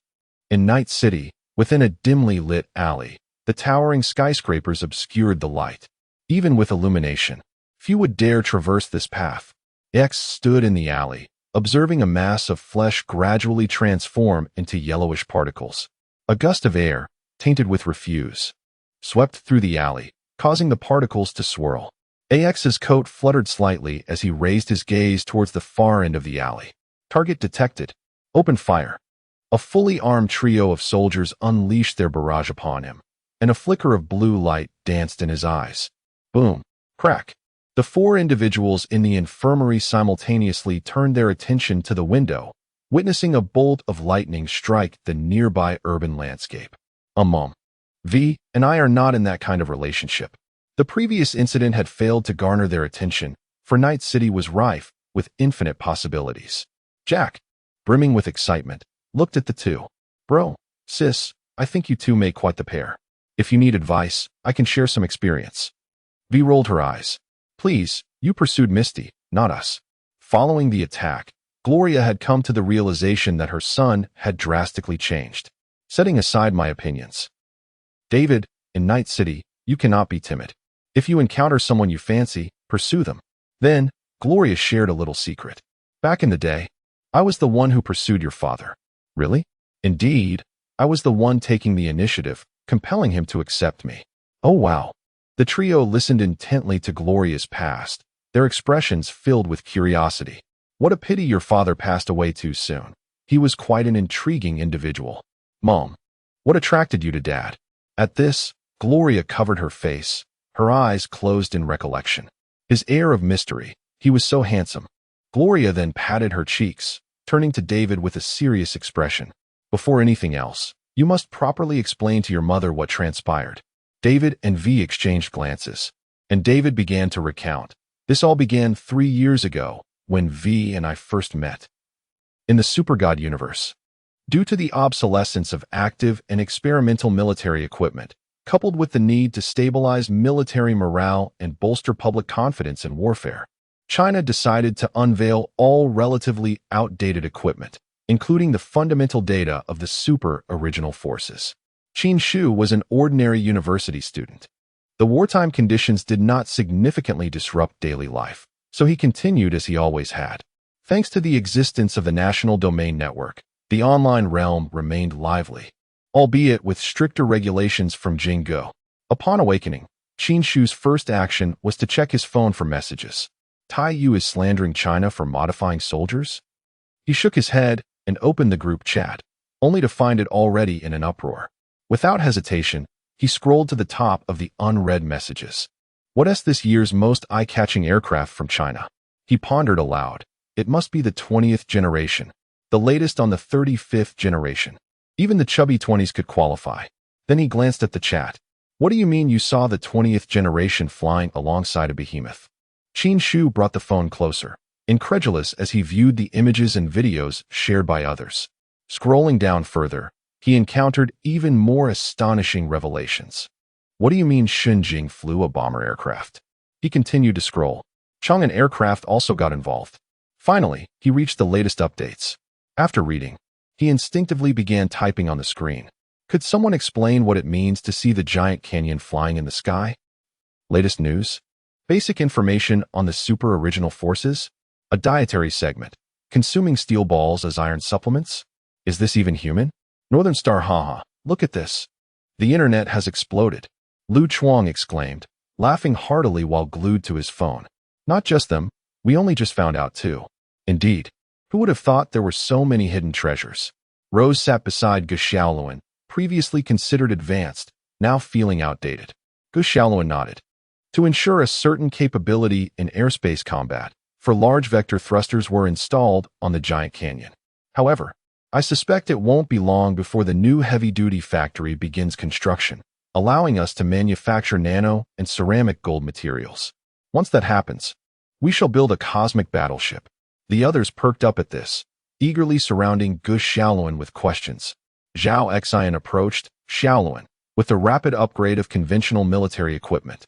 In Night City, within a dimly lit alley, the towering skyscrapers obscured the light. Even with illumination, few would dare traverse this path. X stood in the alley, observing a mass of flesh gradually transform into yellowish particles. A gust of air, tainted with refuse, swept through the alley, causing the particles to swirl. AX's coat fluttered slightly as he raised his gaze towards the far end of the alley. Target detected. Open fire. A fully armed trio of soldiers unleashed their barrage upon him, and a flicker of blue light danced in his eyes. Boom. Crack. The four individuals in the infirmary simultaneously turned their attention to the window, witnessing a bolt of lightning strike the nearby urban landscape. Mom. V and I are not in that kind of relationship. The previous incident had failed to garner their attention, for Night City was rife with infinite possibilities. Jack, brimming with excitement, looked at the two. Bro, sis, I think you two make quite the pair. If you need advice, I can share some experience. V rolled her eyes. Please, you pursued Misty, not us. Following the attack, Gloria had come to the realization that her son had drastically changed. Setting aside my opinions. David, in Night City, you cannot be timid. If you encounter someone you fancy, pursue them. Then, Gloria shared a little secret. Back in the day, I was the one who pursued your father. Really? Indeed, I was the one taking the initiative, compelling him to accept me. Oh wow. The trio listened intently to Gloria's past, their expressions filled with curiosity. What a pity your father passed away too soon. He was quite an intriguing individual. Mom, what attracted you to Dad? At this, Gloria covered her face, her eyes closed in recollection. His air of mystery, he was so handsome. Gloria then patted her cheeks, turning to David with a serious expression. Before anything else, you must properly explain to your mother what transpired. David and V exchanged glances, and David began to recount. This all began 3 years ago, when V and I first met. In the Supergod universe. Due to the obsolescence of active and experimental military equipment, coupled with the need to stabilize military morale and bolster public confidence in warfare, China decided to unveil all relatively outdated equipment, including the fundamental data of the super original forces. Qin Shu was an ordinary university student. The wartime conditions did not significantly disrupt daily life, so he continued as he always had. Thanks to the existence of the National Domain Network, the online realm remained lively, albeit with stricter regulations from Jinggo. Upon awakening, Qin Shu's first action was to check his phone for messages. Tai Yu is slandering China for modifying soldiers? He shook his head and opened the group chat, only to find it already in an uproar. Without hesitation, he scrolled to the top of the unread messages. What is this year's most eye-catching aircraft from China? He pondered aloud. It must be the 20th generation, the latest on the 35th generation. Even the chubby 20s could qualify. Then he glanced at the chat. What do you mean you saw the 20th generation flying alongside a behemoth? Qin Shu brought the phone closer, incredulous as he viewed the images and videos shared by others. Scrolling down further, he encountered even more astonishing revelations. What do you mean Shenzhen flew a bomber aircraft? He continued to scroll. Chang'an aircraft also got involved. Finally, he reached the latest updates. After reading, he instinctively began typing on the screen. Could someone explain what it means to see the giant canyon flying in the sky? Latest news? Basic information on the super original forces? A dietary segment. Consuming steel balls as iron supplements? Is this even human? Northern Star haha, look at this. The internet has exploded. Lu Chuang exclaimed, laughing heartily while glued to his phone. Not just them, we only just found out too. Indeed, who would have thought there were so many hidden treasures? Rose sat beside Gu Xiaoluan, previously considered advanced, now feeling outdated. Gu Xiaoluan nodded. To ensure a certain capability in airspace combat, for large vector thrusters were installed on the giant canyon. However, I suspect it won't be long before the new heavy-duty factory begins construction, allowing us to manufacture nano and ceramic gold materials. Once that happens, we shall build a cosmic battleship. The others perked up at this, eagerly surrounding Gu Xiaoluan with questions. Zhao Xian approached Xiaoluan with the rapid upgrade of conventional military equipment.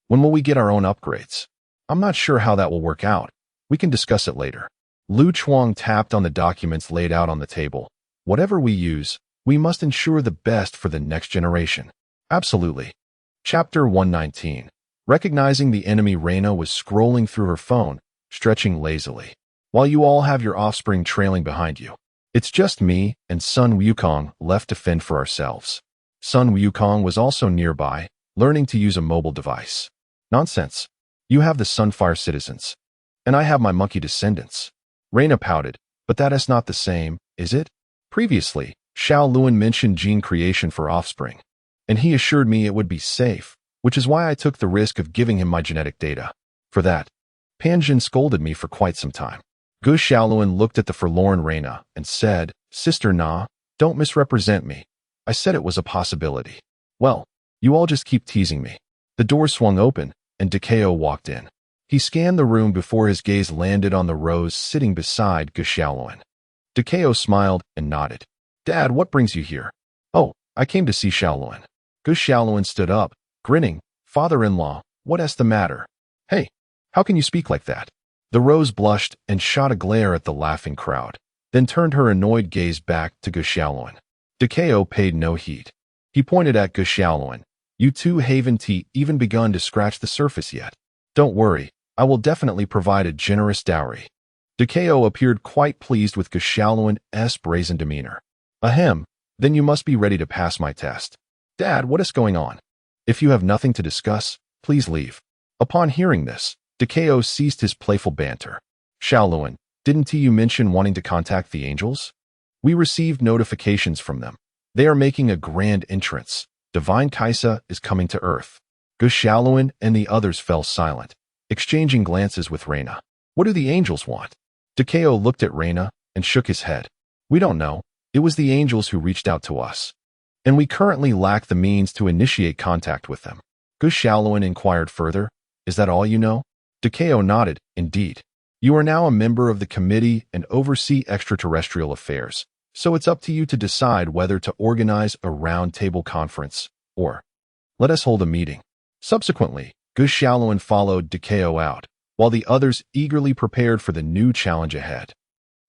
When will we get our own upgrades? I'm not sure how that will work out. We can discuss it later. Lu Chuang tapped on the documents laid out on the table. Whatever we use, we must ensure the best for the next generation. Absolutely. Chapter 119. Recognizing the enemy, Reina was scrolling through her phone, stretching lazily. While you all have your offspring trailing behind you, it's just me and Sun Wukong left to fend for ourselves. Sun Wukong was also nearby, learning to use a mobile device. Nonsense. You have the Sunfire citizens, and I have my monkey descendants. Reina pouted, but that is not the same, is it? Previously, Xiao Luan mentioned gene creation for offspring, and he assured me it would be safe, which is why I took the risk of giving him my genetic data. For that, Panjin scolded me for quite some time. Gu Xiaoluan looked at the forlorn Reina and said, Sister Na, don't misrepresent me. I said it was a possibility. Well, you all just keep teasing me. The door swung open, and Dekeo walked in. He scanned the room before his gaze landed on the Rose sitting beside Gu Xiaoluan. Dekeo smiled and nodded. Dad, what brings you here? Oh, I came to see Xiaoluan. Gu Xiaoluan stood up, grinning. Father-in-law, what is the matter? Hey, how can you speak like that? The Rose blushed and shot a glare at the laughing crowd, then turned her annoyed gaze back to Gu Xiaoluan. Dekeo paid no heed. He pointed at Gu Xiaoluan. You two haven't even begun to scratch the surface yet. Don't worry, I will definitely provide a generous dowry. Dekeo appeared quite pleased with Gu Xiaoluan's brazen demeanor. Ahem, then you must be ready to pass my test. Dad, what is going on? If you have nothing to discuss, please leave. Upon hearing this, Dekeo ceased his playful banter. Xiaoluan, didn't you mention wanting to contact the angels? We received notifications from them. They are making a grand entrance. Divine Kaisa is coming to Earth. Gu Xiaoluan and the others fell silent, exchanging glances with Reina. What do the angels want? Dekeo looked at Reina and shook his head. We don't know. It was the angels who reached out to us, and we currently lack the means to initiate contact with them. Gu Xiaoluan inquired further. Is that all you know? Dekeo nodded. Indeed. You are now a member of the committee and oversee extraterrestrial affairs, so it's up to you to decide whether to organize a round-table conference or let us hold a meeting. Subsequently, Gu Xiaoluan followed Dekeo out, while the others eagerly prepared for the new challenge ahead.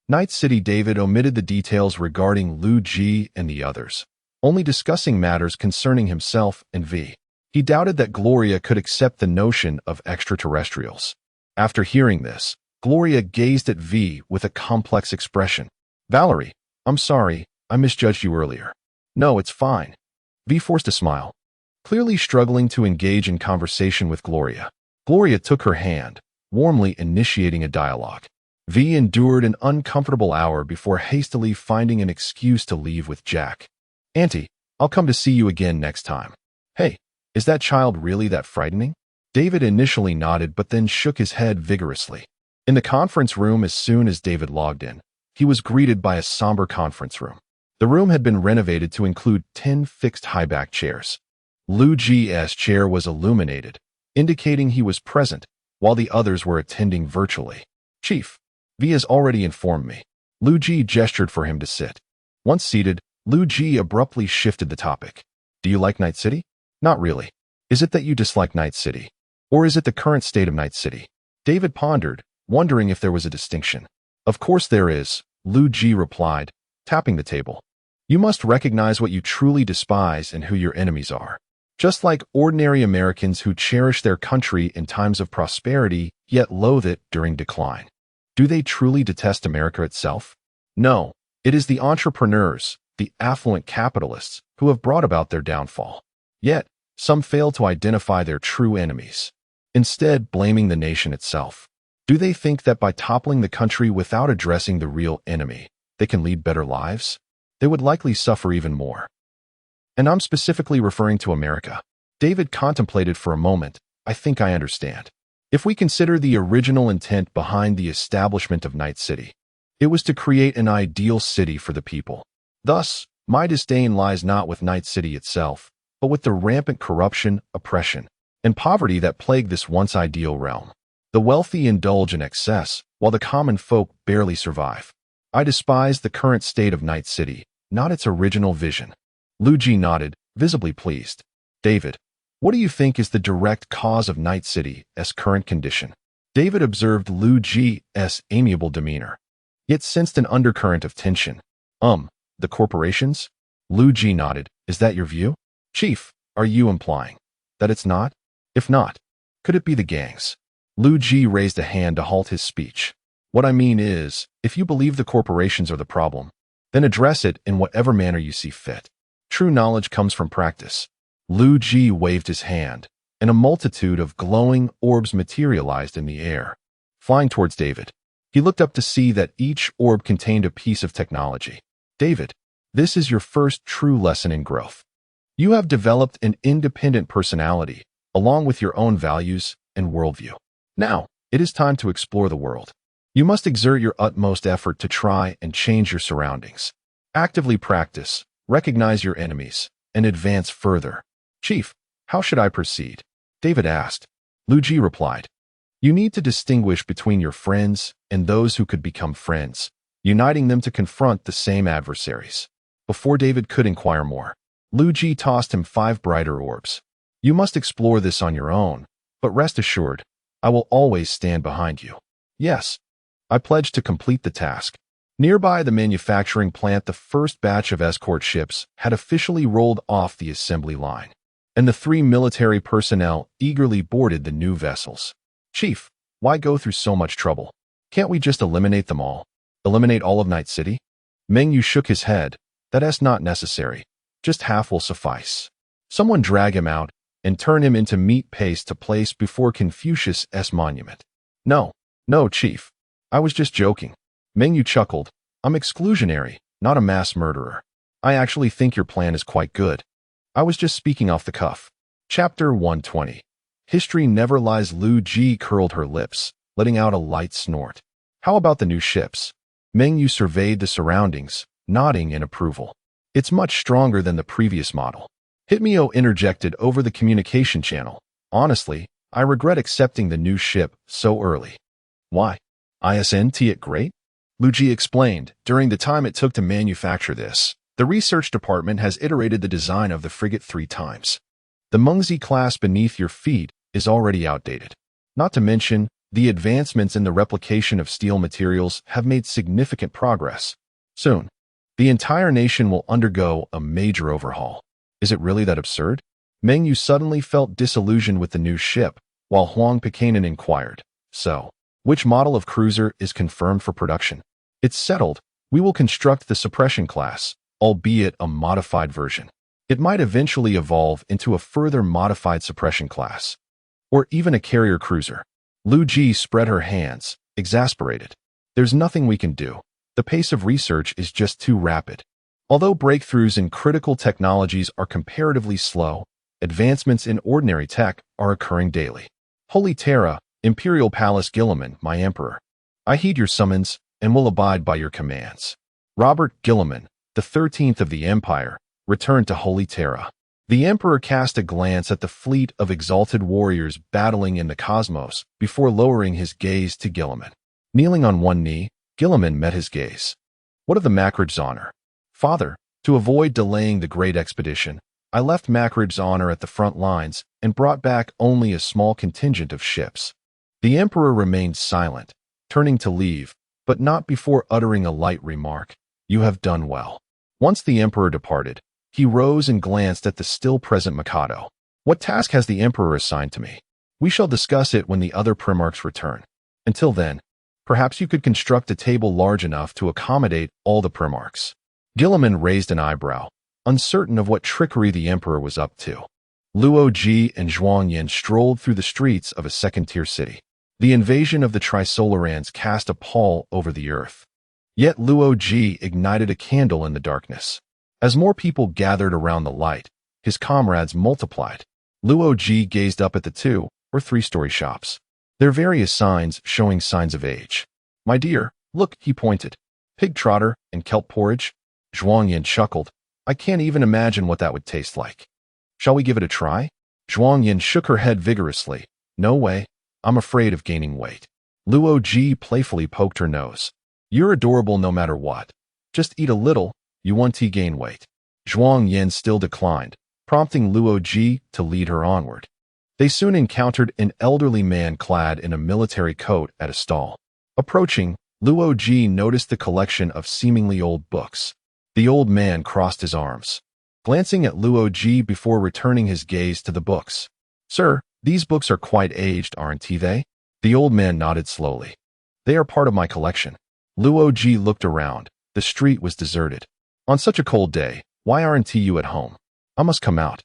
Night City David omitted the details regarding Liu Ji and the others, only discussing matters concerning himself and V. He doubted that Gloria could accept the notion of extraterrestrials. After hearing this, Gloria gazed at V with a complex expression. Valerie, I'm sorry, I misjudged you earlier. No, it's fine. V forced a smile, clearly struggling to engage in conversation with Gloria. Gloria took her hand, warmly initiating a dialogue. V endured an uncomfortable hour before hastily finding an excuse to leave with Jack. Auntie, I'll come to see you again next time. Hey, is that child really that frightening? David initially nodded but then shook his head vigorously. In the conference room, as soon as David logged in, he was greeted by a somber conference room. The room had been renovated to include 10 fixed high-back chairs. Liu Ji's chair was illuminated, indicating he was present, while the others were attending virtually. Chief, V has already informed me. Liu Ji gestured for him to sit. Once seated, Liu Ji abruptly shifted the topic. Do you like Night City? Not really. Is it that you dislike Night City? Or is it the current state of Night City? David pondered, wondering if there was a distinction. Of course there is, Liu Ji replied, tapping the table. You must recognize what you truly despise and who your enemies are. Just like ordinary Americans who cherish their country in times of prosperity, yet loathe it during decline. Do they truly detest America itself? No, it is the entrepreneurs, the affluent capitalists, who have brought about their downfall. Yet, some fail to identify their true enemies, instead blaming the nation itself. Do they think that by toppling the country without addressing the real enemy, they can lead better lives? They would likely suffer even more. And I'm specifically referring to America. David contemplated for a moment. I think I understand. If we consider the original intent behind the establishment of Night City, it was to create an ideal city for the people. Thus, my disdain lies not with Night City itself, but with the rampant corruption, oppression, and poverty that plague this once ideal realm. The wealthy indulge in excess, while the common folk barely survive. I despise the current state of Night City, not its original vision. Liu Ji nodded, visibly pleased. David, what do you think is the direct cause of Night City's current condition? David observed Liu Ji's amiable demeanor, yet sensed an undercurrent of tension. The corporations? Liu Ji nodded. Is that your view? Chief, are you implying that it's not? If not, could it be the gangs? Liu Ji raised a hand to halt his speech. What I mean is, if you believe the corporations are the problem, then address it in whatever manner you see fit. True knowledge comes from practice. Liu Ji waved his hand, and a multitude of glowing orbs materialized in the air, flying towards David. He looked up to see that each orb contained a piece of technology. David, this is your first true lesson in growth. You have developed an independent personality, along with your own values and worldview. Now, it is time to explore the world. You must exert your utmost effort to try and change your surroundings. Actively practice, recognize your enemies, and advance further. Chief, how should I proceed? David asked. Liu Ji replied. You need to distinguish between your friends and those who could become friends, uniting them to confront the same adversaries. Before David could inquire more, Liu Ji tossed him 5 brighter orbs. You must explore this on your own, but rest assured, I will always stand behind you. Yes, I pledge to complete the task. Nearby the manufacturing plant, the first batch of escort ships had officially rolled off the assembly line, and the 3 military personnel eagerly boarded the new vessels. Chief, why go through so much trouble? Can't we just eliminate them all? Eliminate all of Night City? Meng Yu shook his head. That's not necessary. Just half will suffice. Someone drag him out and turn him into meat paste to place before Confucius' monument. No, Chief. I was just joking. Meng Yu chuckled. I'm exclusionary, not a mass murderer. I actually think your plan is quite good. I was just speaking off the cuff. Chapter 120. History never lies. Liu Ji curled her lips, letting out a light snort. How about the new ships? Meng Yu surveyed the surroundings, nodding in approval. It's much stronger than the previous model. Hitmeo interjected over the communication channel. Honestly, I regret accepting the new ship so early. Why? Isn't it great? Liu Ji explained. During the time it took to manufacture this, the research department has iterated the design of the frigate 3 times. The Mengzi class beneath your feet is already outdated. Not to mention, the advancements in the replication of steel materials have made significant progress. Soon, the entire nation will undergo a major overhaul. Is it really that absurd? Meng Yu suddenly felt disillusioned with the new ship, while Huang Pequenin inquired. So, which model of cruiser is confirmed for production? It's settled. We will construct the suppression class, albeit a modified version. It might eventually evolve into a further modified suppression class, or even a carrier cruiser. Liu Ji spread her hands, exasperated. There's nothing we can do. The pace of research is just too rapid. Although breakthroughs in critical technologies are comparatively slow, advancements in ordinary tech are occurring daily. Holy Terra, Imperial Palace Gilliman, my emperor. I heed your summons and will abide by your commands. Robert Gilliman, the 13th of the Empire, returned to Holy Terra. The Emperor cast a glance at the fleet of exalted warriors battling in the cosmos before lowering his gaze to Gilliman. Kneeling on one knee, Gilliman met his gaze. What of the Macridge's honor? Father, to avoid delaying the great expedition, I left Macridge's honor at the front lines and brought back only a small contingent of ships. The Emperor remained silent, turning to leave, but not before uttering a light remark. You have done well. Once the Emperor departed, he rose and glanced at the still-present Mikado. What task has the Emperor assigned to me? We shall discuss it when the other Primarchs return. Until then, perhaps you could construct a table large enough to accommodate all the Primarchs. Gilliman raised an eyebrow, uncertain of what trickery the Emperor was up to. Luo Ji and Zhuang Yin strolled through the streets of a second-tier city. The invasion of the Trisolarans cast a pall over the earth. Yet Luo Ji ignited a candle in the darkness. As more people gathered around the light, his comrades multiplied. Luo Ji gazed up at the 2- or 3-story shops, their various signs showing signs of age. My dear, look, he pointed. Pig trotter and kelp porridge. Zhuang Yin chuckled. I can't even imagine what that would taste like. Shall we give it a try? Zhuang Yin shook her head vigorously. No way. I'm afraid of gaining weight. Luo Ji playfully poked her nose. You're adorable no matter what. Just eat a little, you want to gain weight. Zhuang Yin still declined, prompting Luo Ji to lead her onward. They soon encountered an elderly man clad in a military coat at a stall. Approaching, Luo Ji noticed the collection of seemingly old books. The old man crossed his arms, glancing at Luo Ji before returning his gaze to the books. Sir, these books are quite aged, aren't they? The old man nodded slowly. They are part of my collection. Luo Ji looked around. The street was deserted. On such a cold day, why aren't you at home? I must come out.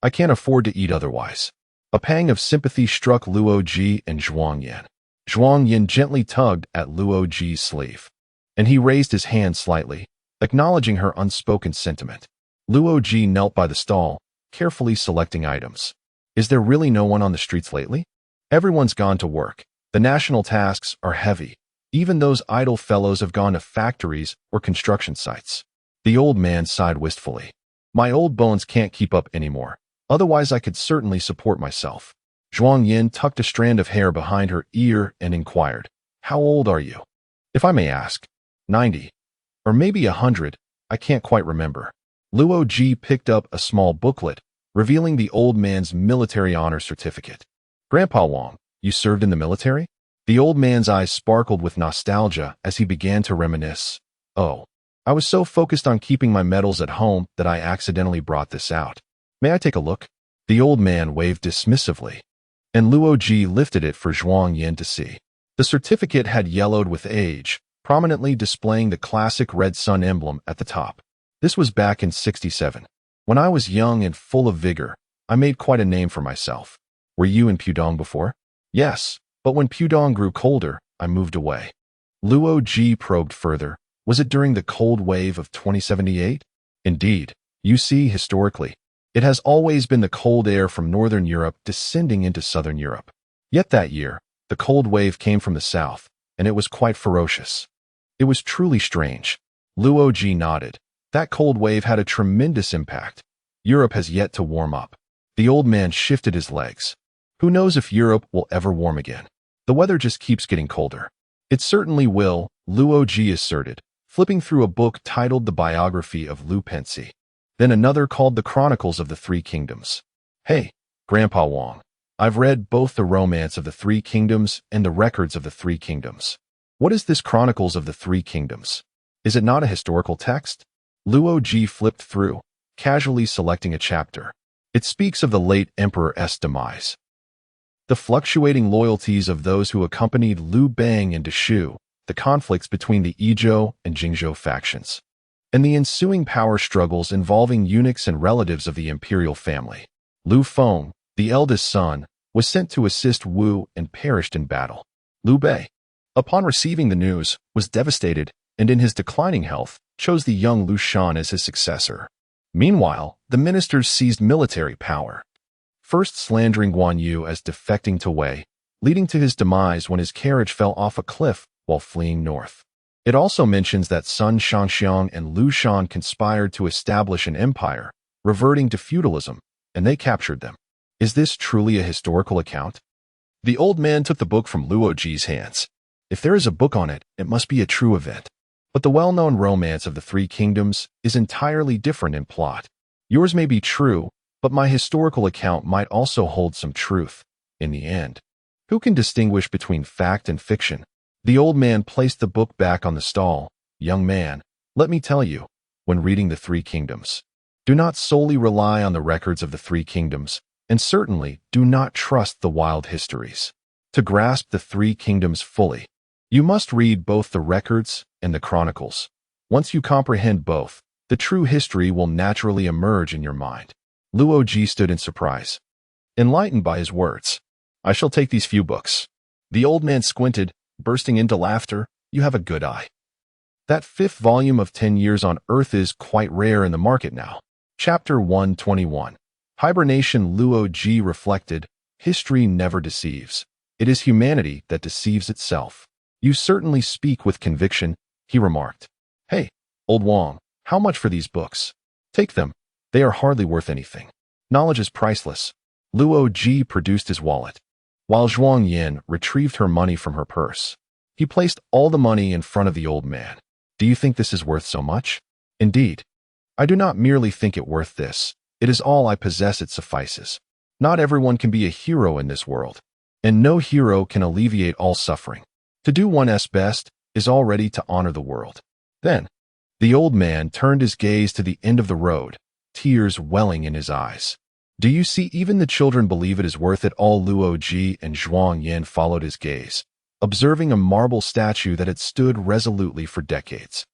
I can't afford to eat otherwise. A pang of sympathy struck Luo Ji and Zhuang Yan. Zhuang Yan gently tugged at Luo Ji's sleeve, and he raised his hand slightly, acknowledging her unspoken sentiment. Luo Ji knelt by the stall, carefully selecting items. Is there really no one on the streets lately? Everyone's gone to work. The national tasks are heavy. Even those idle fellows have gone to factories or construction sites. The old man sighed wistfully. My old bones can't keep up anymore. Otherwise I could certainly support myself. Zhuang Yin tucked a strand of hair behind her ear and inquired, How old are you? If I may ask. 90. Or maybe 100, I can't quite remember. Luo Ji picked up a small booklet, revealing the old man's military honor certificate. Grandpa Wang, you served in the military? The old man's eyes sparkled with nostalgia as he began to reminisce. Oh, I was so focused on keeping my medals at home that I accidentally brought this out. May I take a look? The old man waved dismissively, and Luo Ji lifted it for Zhuang Yin to see. The certificate had yellowed with age, prominently displaying the classic red sun emblem at the top. This was back in '67. When I was young and full of vigor, I made quite a name for myself. Were you in Pudong before? Yes, but when Pudong grew colder, I moved away. Luo Ji probed further. Was it during the cold wave of 2078? Indeed. You see, historically, it has always been the cold air from Northern Europe descending into Southern Europe. Yet that year, the cold wave came from the south, and it was quite ferocious. It was truly strange. Luo Ji nodded. That cold wave had a tremendous impact. Europe has yet to warm up. The old man shifted his legs. Who knows if Europe will ever warm again? The weather just keeps getting colder. It certainly will, Luo Ji asserted, flipping through a book titled The Biography of Liu Ji, then another called The Chronicles of the Three Kingdoms. Hey, Grandpa Wang, I've read both The Romance of the Three Kingdoms and The Records of the Three Kingdoms. What is this Chronicles of the Three Kingdoms? Is it not a historical text? Luo Ji flipped through, casually selecting a chapter. It speaks of the late Emperor's demise, the fluctuating loyalties of those who accompanied Liu Bang into Shu, the conflicts between the Yizhou and Jingzhou factions, and the ensuing power struggles involving eunuchs and relatives of the imperial family. Liu Feng, the eldest son, was sent to assist Wu and perished in battle. Liu Bei, upon receiving the news, was devastated and in his declining health, chose the young Liu Shan as his successor. Meanwhile, the ministers seized military power, first slandering Guan Yu as defecting to Wei, leading to his demise when his carriage fell off a cliff while fleeing north. It also mentions that Sun Shangxiang and Liu Shan conspired to establish an empire, reverting to feudalism, and they captured them. Is this truly a historical account? The old man took the book from Luo Ji's hands. If there is a book on it, it must be a true event. But the well-known Romance of the Three Kingdoms is entirely different in plot. Yours may be true, but my historical account might also hold some truth, in the end. Who can distinguish between fact and fiction? The old man placed the book back on the stall. Young man, let me tell you, when reading the Three Kingdoms, do not solely rely on the records of the Three Kingdoms, and certainly do not trust the wild histories. To grasp the Three Kingdoms fully, you must read both the records and the chronicles. Once you comprehend both, the true history will naturally emerge in your mind. Luo Ji stood in surprise, enlightened by his words. I shall take these few books. The old man squinted, bursting into laughter. You have a good eye. That fifth volume of 10 Years on Earth is quite rare in the market now. Chapter 121. Hibernation. Luo Ji reflected, history never deceives. It is humanity that deceives itself. You certainly speak with conviction, he remarked. Hey, old Wang, how much for these books? Take them. They are hardly worth anything. Knowledge is priceless. Luo Ji produced his wallet, while Zhuang Yin retrieved her money from her purse. He placed all the money in front of the old man. Do you think this is worth so much? Indeed. I do not merely think it worth this. It is all I possess. It suffices. Not everyone can be a hero in this world, and no hero can alleviate all suffering. To do one's best is already to honor the world. Then, the old man turned his gaze to the end of the road, tears welling in his eyes. Do you see, even the children believe it is worth it all. Luo Ji and Zhuang Yin followed his gaze, observing a marble statue that had stood resolutely for decades.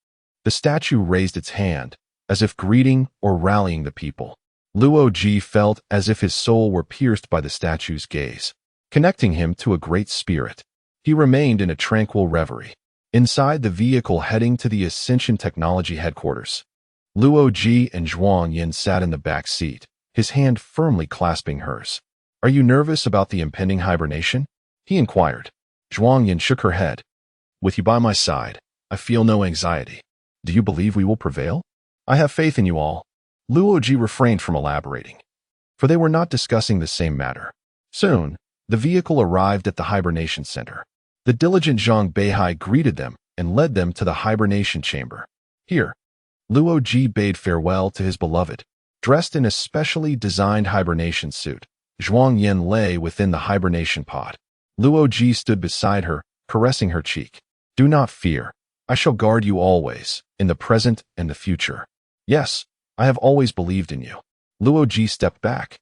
The statue raised its hand, as if greeting or rallying the people. Luo Ji felt as if his soul were pierced by the statue's gaze, connecting him to a great spirit. He remained in a tranquil reverie. Inside the vehicle heading to the Ascension Technology headquarters, Luo Ji and Zhuang Yin sat in the back seat, his hand firmly clasping hers. "Are you nervous about the impending hibernation?" he inquired. Zhuang Yin shook her head. "With you by my side, I feel no anxiety. Do you believe we will prevail?" "I have faith in you all." Luo Ji refrained from elaborating, for they were not discussing the same matter. Soon, the vehicle arrived at the hibernation center. The diligent Zhang Beihai greeted them and led them to the hibernation chamber. Here, Luo Ji bade farewell to his beloved. Dressed in a specially designed hibernation suit, Zhuang Yin lay within the hibernation pod. Luo Ji stood beside her, caressing her cheek. "Do not fear. I shall guard you always, in the present and the future. Yes, I have always believed in you." Luo Ji stepped back,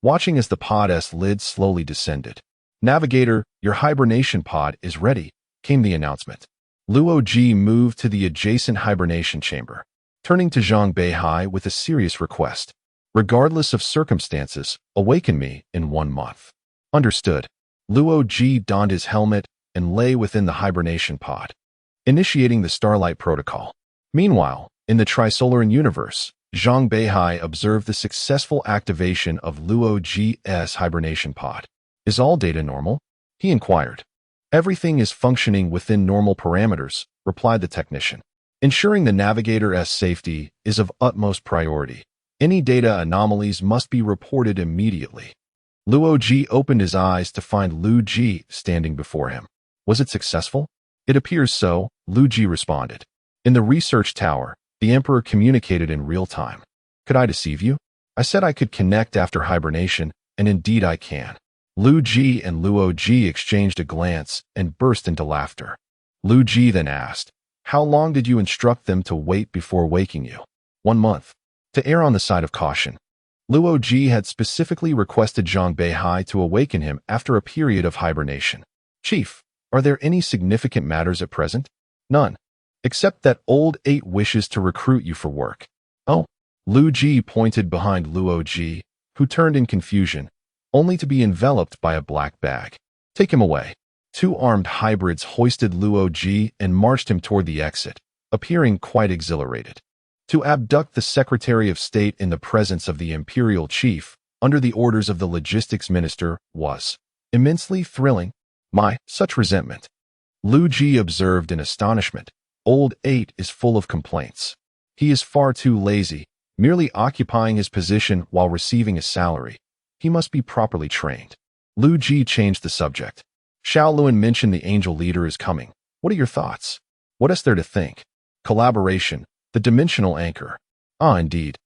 watching as the pod's lid slowly descended. "Navigator, your hibernation pod is ready," came the announcement. Luo Ji moved to the adjacent hibernation chamber, turning to Zhang Beihai with a serious request. "Regardless of circumstances, awaken me in 1 month." "Understood." Luo Ji donned his helmet and lay within the hibernation pod, initiating the Starlight Protocol. Meanwhile, in the Trisolaran universe, Zhang Beihai observed the successful activation of Luo Ji's hibernation pod. "Is all data normal?" he inquired. "Everything is functioning within normal parameters," replied the technician. "Ensuring the Navigator's safety is of utmost priority. Any data anomalies must be reported immediately." Luo Ji opened his eyes to find Liu Ji standing before him. "Was it successful?" "It appears so," Liu Ji responded. "In the research tower, the Emperor communicated in real time. Could I deceive you? I said I could connect after hibernation, and indeed I can." Liu Ji and Luo Ji exchanged a glance and burst into laughter. Liu Ji then asked, "How long did you instruct them to wait before waking you?" 1 month. To err on the side of caution, Luo Ji had specifically requested Zhang Beihai to awaken him after a period of hibernation. "Chief, are there any significant matters at present?" "None. Except that Old 8 wishes to recruit you for work." "Oh." Liu Ji pointed behind Luo Ji, who turned in confusion, only to be enveloped by a black bag. "Take him away." 2 armed hybrids hoisted Luo Ji and marched him toward the exit, appearing quite exhilarated. To abduct the Secretary of State in the presence of the Imperial Chief, under the orders of the Logistics Minister, was immensely thrilling. Such resentment. Liu Ji observed in astonishment. Old 8 is full of complaints. He is far too lazy, merely occupying his position while receiving a salary. He must be properly trained. Liu Ji changed the subject. Xiaoluan mentioned the angel leader is coming. What are your thoughts? What is there to think? Collaboration, the dimensional anchor. Ah, indeed.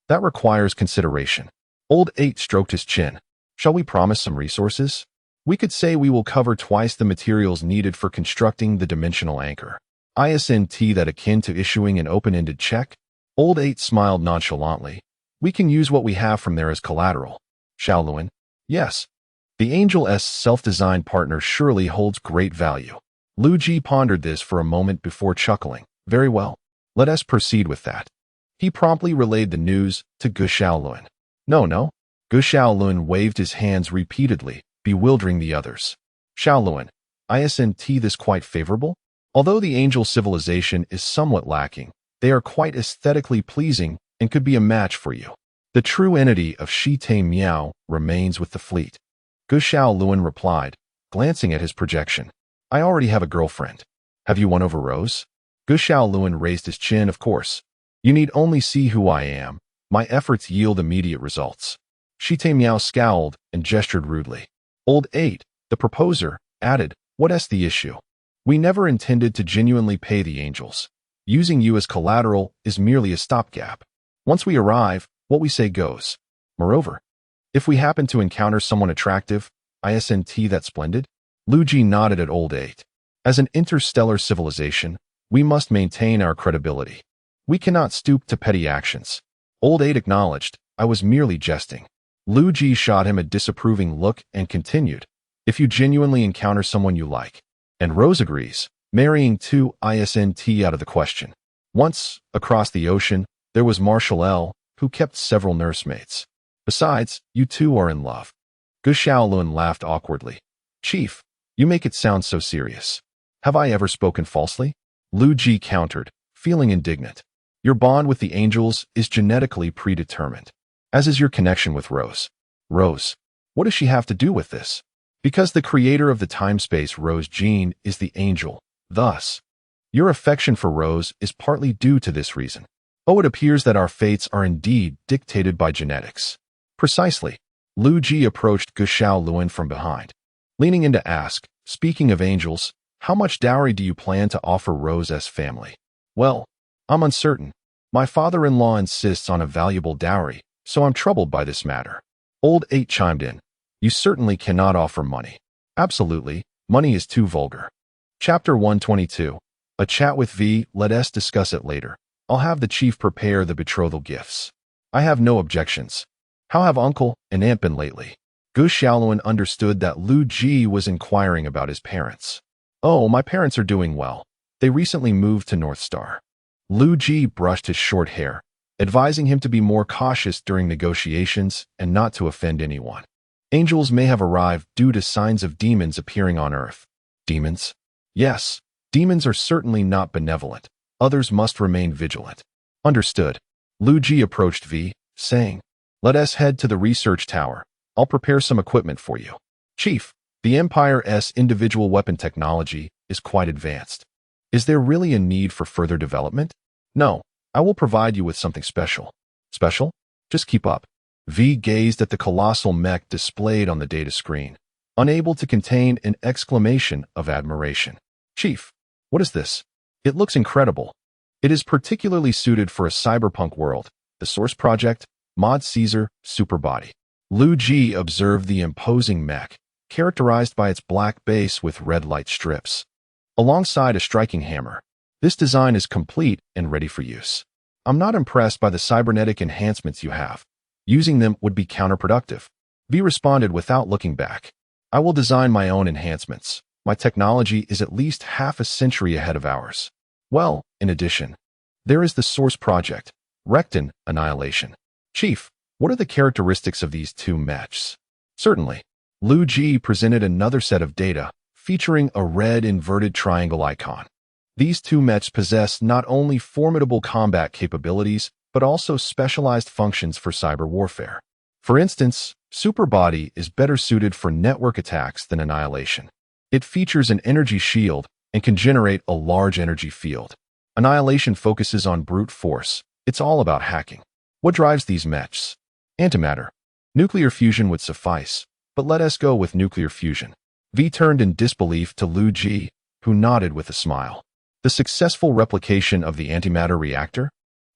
That requires consideration. Old 8 stroked his chin. Shall we promise some resources? We could say we will cover twice the materials needed for constructing the dimensional anchor. Isn't that akin to issuing an open-ended check? Old 8 smiled nonchalantly. We can use what we have from there as collateral. Xiaoluan. Yes. The Angel's self-designed partner surely holds great value. Liu Ji pondered this for a moment before chuckling. Very well. Let us proceed with that. He promptly relayed the news to Gu Xiaoluan. No. Gu Xiaoluan waved his hands repeatedly, bewildering the others. Xiaoluan, isn't this quite favorable? Although the angel civilization is somewhat lacking, they are quite aesthetically pleasing and could be a match for you. The true entity of Shi Te Miao remains with the fleet. Gu Xiaoluan replied, glancing at his projection. I already have a girlfriend. Have you won over Rose? Gu Xiaoluan raised his chin, of course. You need only see who I am. My efforts yield immediate results. Shi Te Miao scowled and gestured rudely. Old 8, the proposer, added, What's the issue? We never intended to genuinely pay the angels. Using you as collateral is merely a stopgap. Once we arrive, what we say goes. Moreover, if we happen to encounter someone attractive, isn't that splendid? Liu Ji nodded at Old 8. As an interstellar civilization, we must maintain our credibility. We cannot stoop to petty actions. Old 8 acknowledged, I was merely jesting. Liu Ji shot him a disapproving look and continued, if you genuinely encounter someone you like. And Rose agrees, marrying two isn't out of the question. Once, across the ocean, there was Marshall L., who kept several nursemaids. Besides, you two are in love. Gu Xiaolun laughed awkwardly. Chief, you make it sound so serious. Have I ever spoken falsely? Liu Ji countered, feeling indignant. Your bond with the angels is genetically predetermined, as is your connection with Rose. Rose, what does she have to do with this? Because the creator of the time-space, Rose Jean, is the angel. Thus, your affection for Rose is partly due to this reason. Oh, it appears that our fates are indeed dictated by genetics. Precisely. Liu Ji approached Gu Xiaolun from behind, leaning in to ask, speaking of angels, how much dowry do you plan to offer Rose's family? Well, I'm uncertain. My father-in-law insists on a valuable dowry, so I'm troubled by this matter. Old 8 chimed in. You certainly cannot offer money. Absolutely, money is too vulgar. Chapter 122. A chat with V. Let us discuss it later. I'll have the chief prepare the betrothal gifts. I have no objections. How have uncle and aunt been lately? Gu Xiaolun understood that Liu Ji was inquiring about his parents. Oh, my parents are doing well. They recently moved to North Star. Liu Ji brushed his short hair, advising him to be more cautious during negotiations and not to offend anyone. Angels may have arrived due to signs of demons appearing on Earth. Demons? Yes, demons are certainly not benevolent. Others must remain vigilant. Understood. Liu Ji approached V, saying, let us head to the research tower. I'll prepare some equipment for you. Chief, the Empire's individual weapon technology is quite advanced. Is there really a need for further development? No, I will provide you with something special. Special? Just keep up. V gazed at the colossal mech displayed on the data screen, unable to contain an exclamation of admiration. Chief, what is this? It looks incredible. It is particularly suited for a cyberpunk world, the Source Project, Mod Caesar, Superbody. Liu Ji observed the imposing mech, characterized by its black base with red light strips, alongside a striking hammer. This design is complete and ready for use. I'm not impressed by the cybernetic enhancements you have. Using them would be counterproductive. V responded without looking back. I will design my own enhancements. My technology is at least half a century ahead of ours. Well, in addition, there is the Source Project, Recton Annihilation. Chief, what are the characteristics of these two mechs? Certainly. Liu Ji presented another set of data, featuring a red inverted triangle icon. These two mechs possess not only formidable combat capabilities, but also specialized functions for cyber warfare. For instance, Superbody is better suited for network attacks than Annihilation. It features an energy shield and can generate a large energy field. Annihilation focuses on brute force. It's all about hacking. What drives these mechs? Antimatter. Nuclear fusion would suffice, but let us go with nuclear fusion. V turned in disbelief to Liu Ji, who nodded with a smile. The successful replication of the antimatter reactor?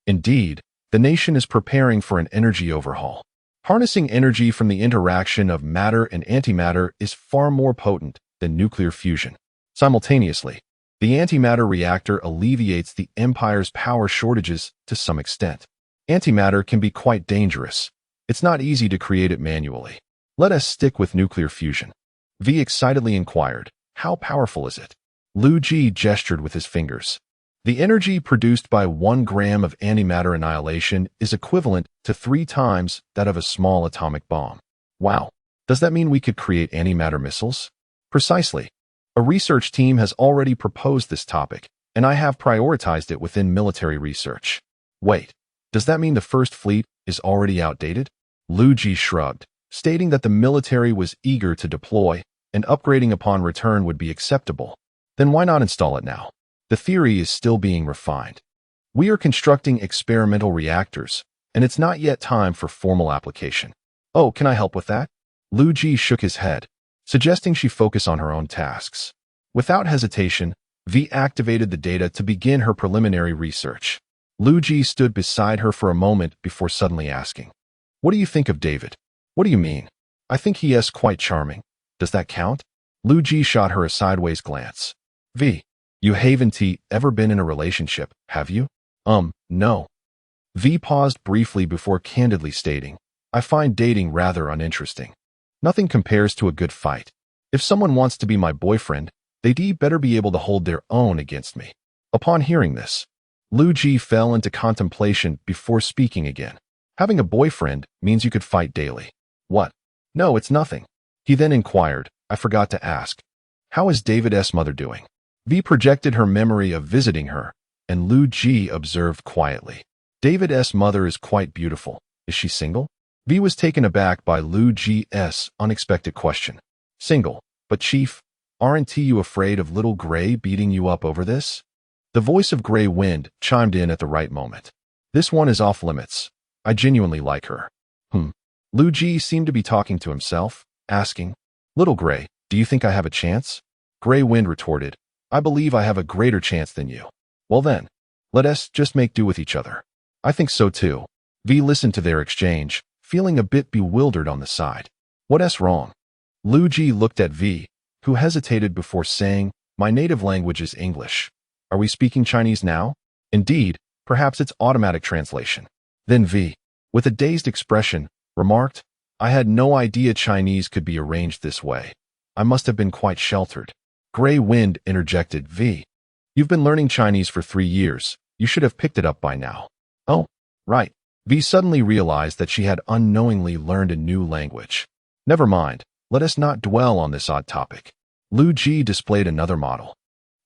Indeed, the nation is preparing for an energy overhaul. Harnessing energy from the interaction of matter and antimatter is far more potent than nuclear fusion. Simultaneously, the antimatter reactor alleviates the Empire's power shortages to some extent. Antimatter can be quite dangerous. It's not easy to create it manually. Let us stick with nuclear fusion. V excitedly inquired, how powerful is it? Liu Ji gestured with his fingers. The energy produced by 1 gram of antimatter annihilation is equivalent to 3 times that of a small atomic bomb. Wow, does that mean we could create antimatter missiles? Precisely. A research team has already proposed this topic, and I have prioritized it within military research. Wait, does that mean the First Fleet is already outdated? Liu Ji shrugged, stating that the military was eager to deploy, and upgrading upon return would be acceptable. Then why not install it now? The theory is still being refined. We are constructing experimental reactors, and it's not yet time for formal application. Oh, can I help with that? Liu Ji shook his head, suggesting she focus on her own tasks. Without hesitation, V activated the data to begin her preliminary research. Liu Ji stood beside her for a moment before suddenly asking, what do you think of David? What do you mean? I think he is quite charming. Does that count? Liu Ji shot her a sideways glance. V, you haven't ever been in a relationship, have you? No. V paused briefly before candidly stating, I find dating rather uninteresting. Nothing compares to a good fight. If someone wants to be my boyfriend, they'd better be able to hold their own against me. Upon hearing this, Liu Ji fell into contemplation before speaking again. Having a boyfriend means you could fight daily. What? No, it's nothing. He then inquired, I forgot to ask. How is David's mother doing? V projected her memory of visiting her, and Liu Ji observed quietly. David's mother is quite beautiful. Is she single? V was taken aback by Liu Ji's unexpected question. Single, but Chief, aren't you afraid of little Gray beating you up over this? The voice of Gray Wind chimed in at the right moment. This one is off limits. I genuinely like her. Liu Ji seemed to be talking to himself, asking, Little Gray, do you think I have a chance? Gray Wind retorted, I believe I have a greater chance than you. Well then, let us just make do with each other. I think so too. V listened to their exchange, feeling a bit bewildered on the side. What's wrong? Liu Ji looked at V, who hesitated before saying, My native language is English. Are we speaking Chinese now? Indeed, perhaps it's automatic translation. Then V, with a dazed expression, remarked, I had no idea Chinese could be arranged this way. I must have been quite sheltered. Gray Wind interjected, V. You've been learning Chinese for 3 years. You should have picked it up by now. Oh, right. V suddenly realized that she had unknowingly learned a new language. Never mind. Let us not dwell on this odd topic. Liu Ji displayed another model.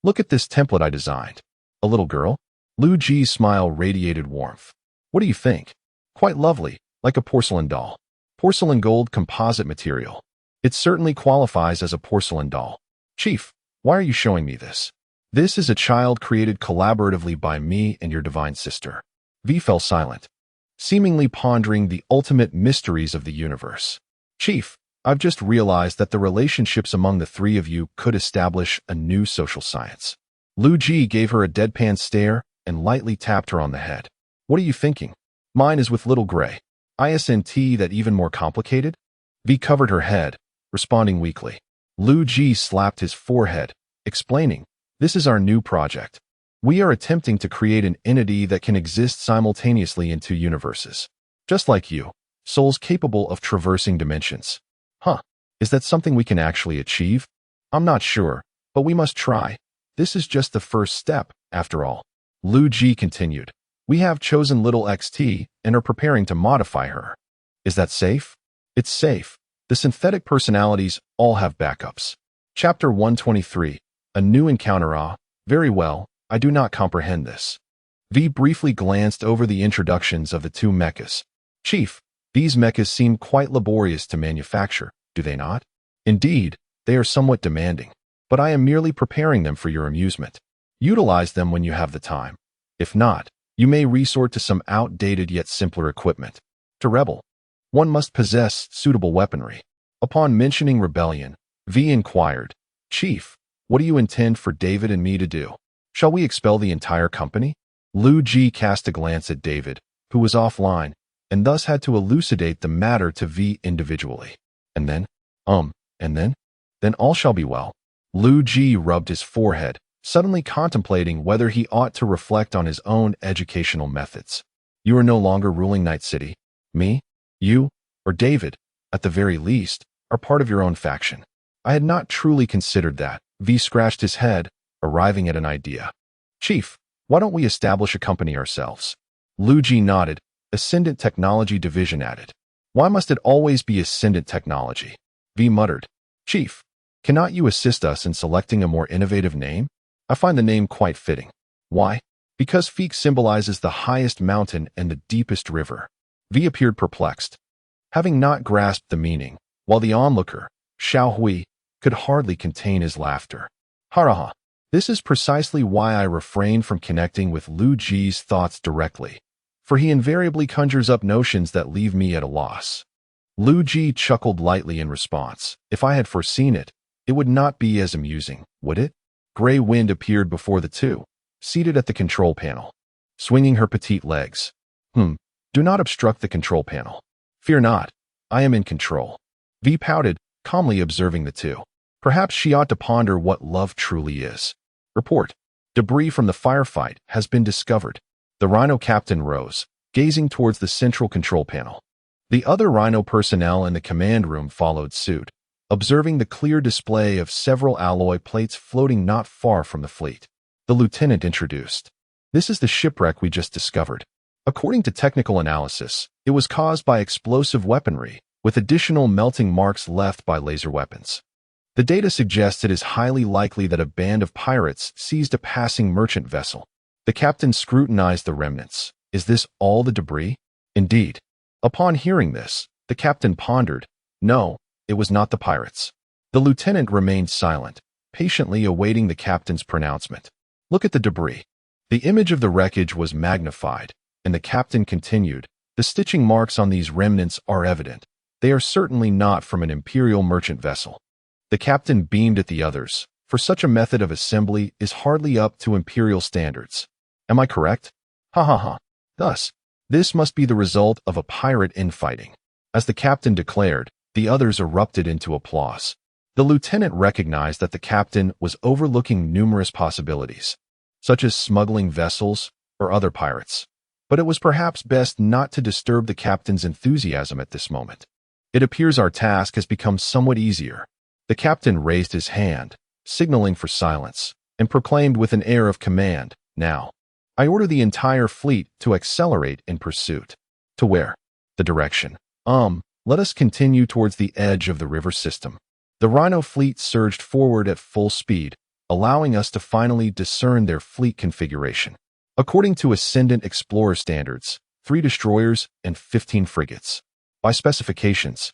Look at this template I designed. A little girl? Liu Ji's smile radiated warmth. What do you think? Quite lovely, like a porcelain doll. Porcelain gold composite material. It certainly qualifies as a porcelain doll. Chief, why are you showing me this? This is a child created collaboratively by me and your divine sister. V fell silent, seemingly pondering the ultimate mysteries of the universe. Chief, I've just realized that the relationships among the three of you could establish a new social science. Liu Ji gave her a deadpan stare and lightly tapped her on the head. What are you thinking? Mine is with little Gray. Isn't that even more complicated? V covered her head, responding weakly. Liu Ji slapped his forehead, explaining, This is our new project. We are attempting to create an entity that can exist simultaneously in 2 universes. Just like you, souls capable of traversing dimensions. Is that something we can actually achieve? I'm not sure, but we must try. This is just the first step, after all. Liu Ji continued. We have chosen little XT and are preparing to modify her. Is that safe? It's safe. The synthetic personalities all have backups. Chapter 123. A new encounter. Very well, I do not comprehend this. V briefly glanced over the introductions of the 2 mechas. Chief, these mechas seem quite laborious to manufacture, do they not? Indeed, they are somewhat demanding, but I am merely preparing them for your amusement. Utilize them when you have the time. If not, you may resort to some outdated yet simpler equipment. To rebel, one must possess suitable weaponry. Upon mentioning rebellion, V inquired, Chief, what do you intend for David and me to do? Shall we expel the entire company? Liu Ji cast a glance at David, who was offline, and thus had to elucidate the matter to V individually. And then? Then all shall be well. Liu Ji rubbed his forehead, suddenly contemplating whether he ought to reflect on his own educational methods. You are no longer ruling Night City. Me, you, or David, at the very least, are part of your own faction. I had not truly considered that. V scratched his head, arriving at an idea. Chief, why don't we establish a company ourselves? Liu Ji nodded. Ascendant Technology Division added. Why must it always be Ascendant Technology? V muttered. Chief, cannot you assist us in selecting a more innovative name? I find the name quite fitting. Why? Because Feek symbolizes the highest mountain and the deepest river. V appeared perplexed, having not grasped the meaning, while the onlooker, Xiao Hui, could hardly contain his laughter. Haraha. This is precisely why I refrain from connecting with Liu Ji's thoughts directly, for he invariably conjures up notions that leave me at a loss. Liu Ji chuckled lightly in response. If I had foreseen it, it would not be as amusing, would it? Gray Wind appeared before the 2, seated at the control panel, swinging her petite legs. Do not obstruct the control panel. Fear not, I am in control. V pouted, calmly observing the 2. Perhaps she ought to ponder what love truly is. Report. Debris from the firefight has been discovered. The Rhino captain rose, gazing towards the central control panel. The other Rhino personnel in the command room followed suit, observing the clear display of several alloy plates floating not far from the fleet. The lieutenant introduced. This is the shipwreck we just discovered. According to technical analysis, It was caused by explosive weaponry, with additional melting marks left by laser weapons. The data suggests it is highly likely that a band of pirates seized a passing merchant vessel. The captain scrutinized the remnants. Is this all the debris? Indeed. Upon hearing this, the captain pondered. No, it was not the pirates. The lieutenant remained silent, patiently awaiting the captain's pronouncement. Look at the debris. The image of the wreckage was magnified, and the captain continued. The stitching marks on these remnants are evident. They are certainly not from an imperial merchant vessel. The captain beamed at the others, for such a method of assembly is hardly up to imperial standards. Am I correct? Ha ha ha. Thus, this must be the result of a pirate infighting. As the captain declared, the others erupted into applause. The lieutenant recognized that the captain was overlooking numerous possibilities, such as smuggling vessels or other pirates. But it was perhaps best not to disturb the captain's enthusiasm at this moment. It appears our task has become somewhat easier. The captain raised his hand, signaling for silence, and proclaimed with an air of command, Now, I order the entire fleet to accelerate in pursuit. To where? The direction. Let us continue towards the edge of the river system. The Rhino fleet surged forward at full speed, allowing us to finally discern their fleet configuration. According to Ascendant Explorer standards, 3 destroyers and 15 frigates. By specifications,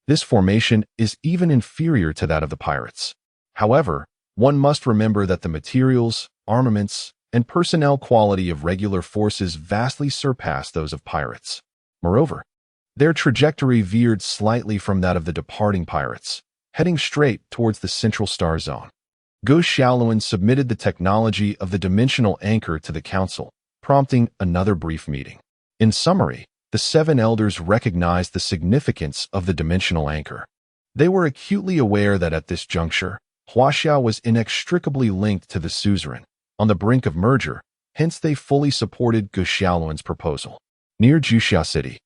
this formation is even inferior to that of the pirates. However, one must remember that the materials, armaments, and personnel quality of regular forces vastly surpass those of pirates. Moreover, their trajectory veered slightly from that of the departing pirates, heading straight towards the central star zone. Gu Xiaoluan submitted the technology of the dimensional anchor to the council, prompting another brief meeting. In summary, the 7 elders recognized the significance of the dimensional anchor. They were acutely aware that at this juncture, Huaxiao was inextricably linked to the suzerain, on the brink of merger, hence they fully supported Gu Xiaoluan's proposal. Near Juxia City,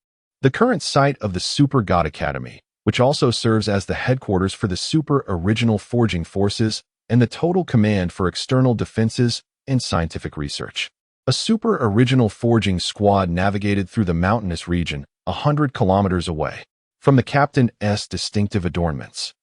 the current site of the Super God Academy, which also serves as the headquarters for the Super Original Forging Forces and the total command for external defenses and scientific research. A Super Original Forging squad navigated through the mountainous region 100 kilometers away from the captain's distinctive adornments.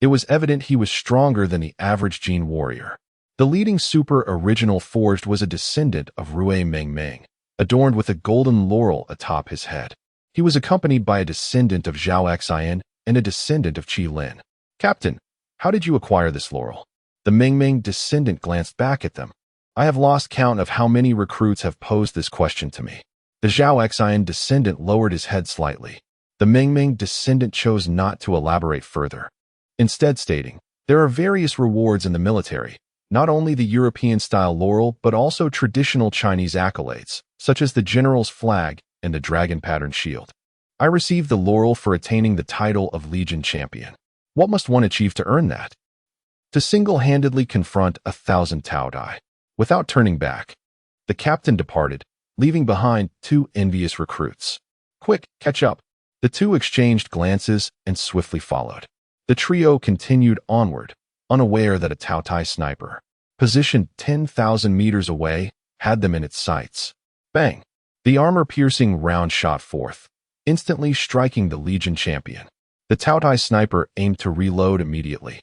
It was evident he was stronger than the average gene warrior. The leading Super Original Forged was a descendant of Rui Mengmeng, adorned with a golden laurel atop his head. He was accompanied by a descendant of Zhao Xian and a descendant of Qi Lin. Captain, how did you acquire this laurel? The Mengmeng descendant glanced back at them. I have lost count of how many recruits have posed this question to me. The Zhao Xian descendant lowered his head slightly. The Mengmeng descendant chose not to elaborate further, instead stating, there are various rewards in the military, not only the European-style laurel but also traditional Chinese accolades, such as the general's flag and the dragon pattern shield. I received the laurel for attaining the title of Legion Champion. What must one achieve to earn that? To single-handedly confront 1,000 Tao Dai. Without turning back, the captain departed, leaving behind 2 envious recruits. Quick, catch up. The 2 exchanged glances and swiftly followed. The trio continued onward, unaware that a Tao Tai sniper, positioned 10,000 meters away, had them in its sights. Bang! The armor-piercing round shot forth, instantly striking the Legion champion. The Tao Tai sniper aimed to reload immediately,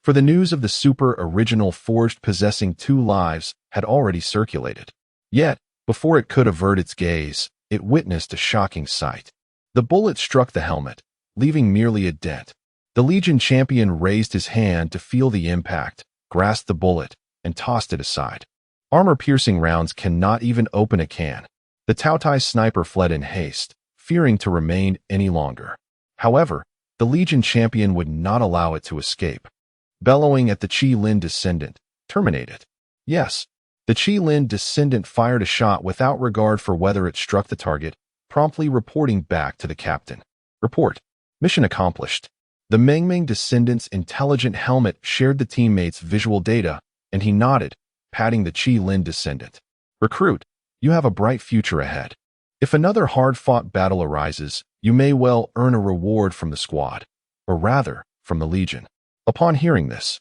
for the news of the Super Original Forged possessing 2 lives had already circulated. Yet, before it could avert its gaze, it witnessed a shocking sight. The bullet struck the helmet, leaving merely a dent. The Legion champion raised his hand to feel the impact, grasped the bullet, and tossed it aside. Armor-piercing rounds cannot even open a can. The Tao Tai sniper fled in haste, fearing to remain any longer. However, the Legion champion would not allow it to escape. Bellowing at the Qi Lin descendant, terminate it. Yes, the Qi Lin descendant fired a shot without regard for whether it struck the target, promptly reporting back to the captain. Report. Mission accomplished. The Mengmeng descendant's intelligent helmet shared the teammates' visual data, and he nodded, patting the Qi Lin descendant. Recruit, you have a bright future ahead. If another hard-fought battle arises, you may well earn a reward from the squad, or rather, from the Legion. Upon hearing this,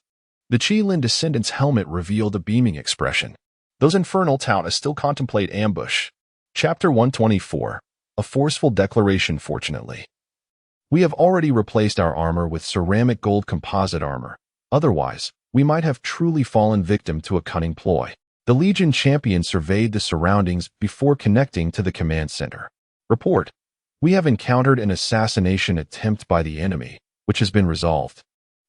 the Qi Lin descendant's helmet revealed a beaming expression. Those infernal Tautas still contemplate ambush. Chapter 124. a forceful declaration fortunately. We have already replaced our armor with ceramic gold composite armor. Otherwise, we might have truly fallen victim to a cunning ploy. The Legion champion surveyed the surroundings before connecting to the command center. Report: we have encountered an assassination attempt by the enemy, which has been resolved,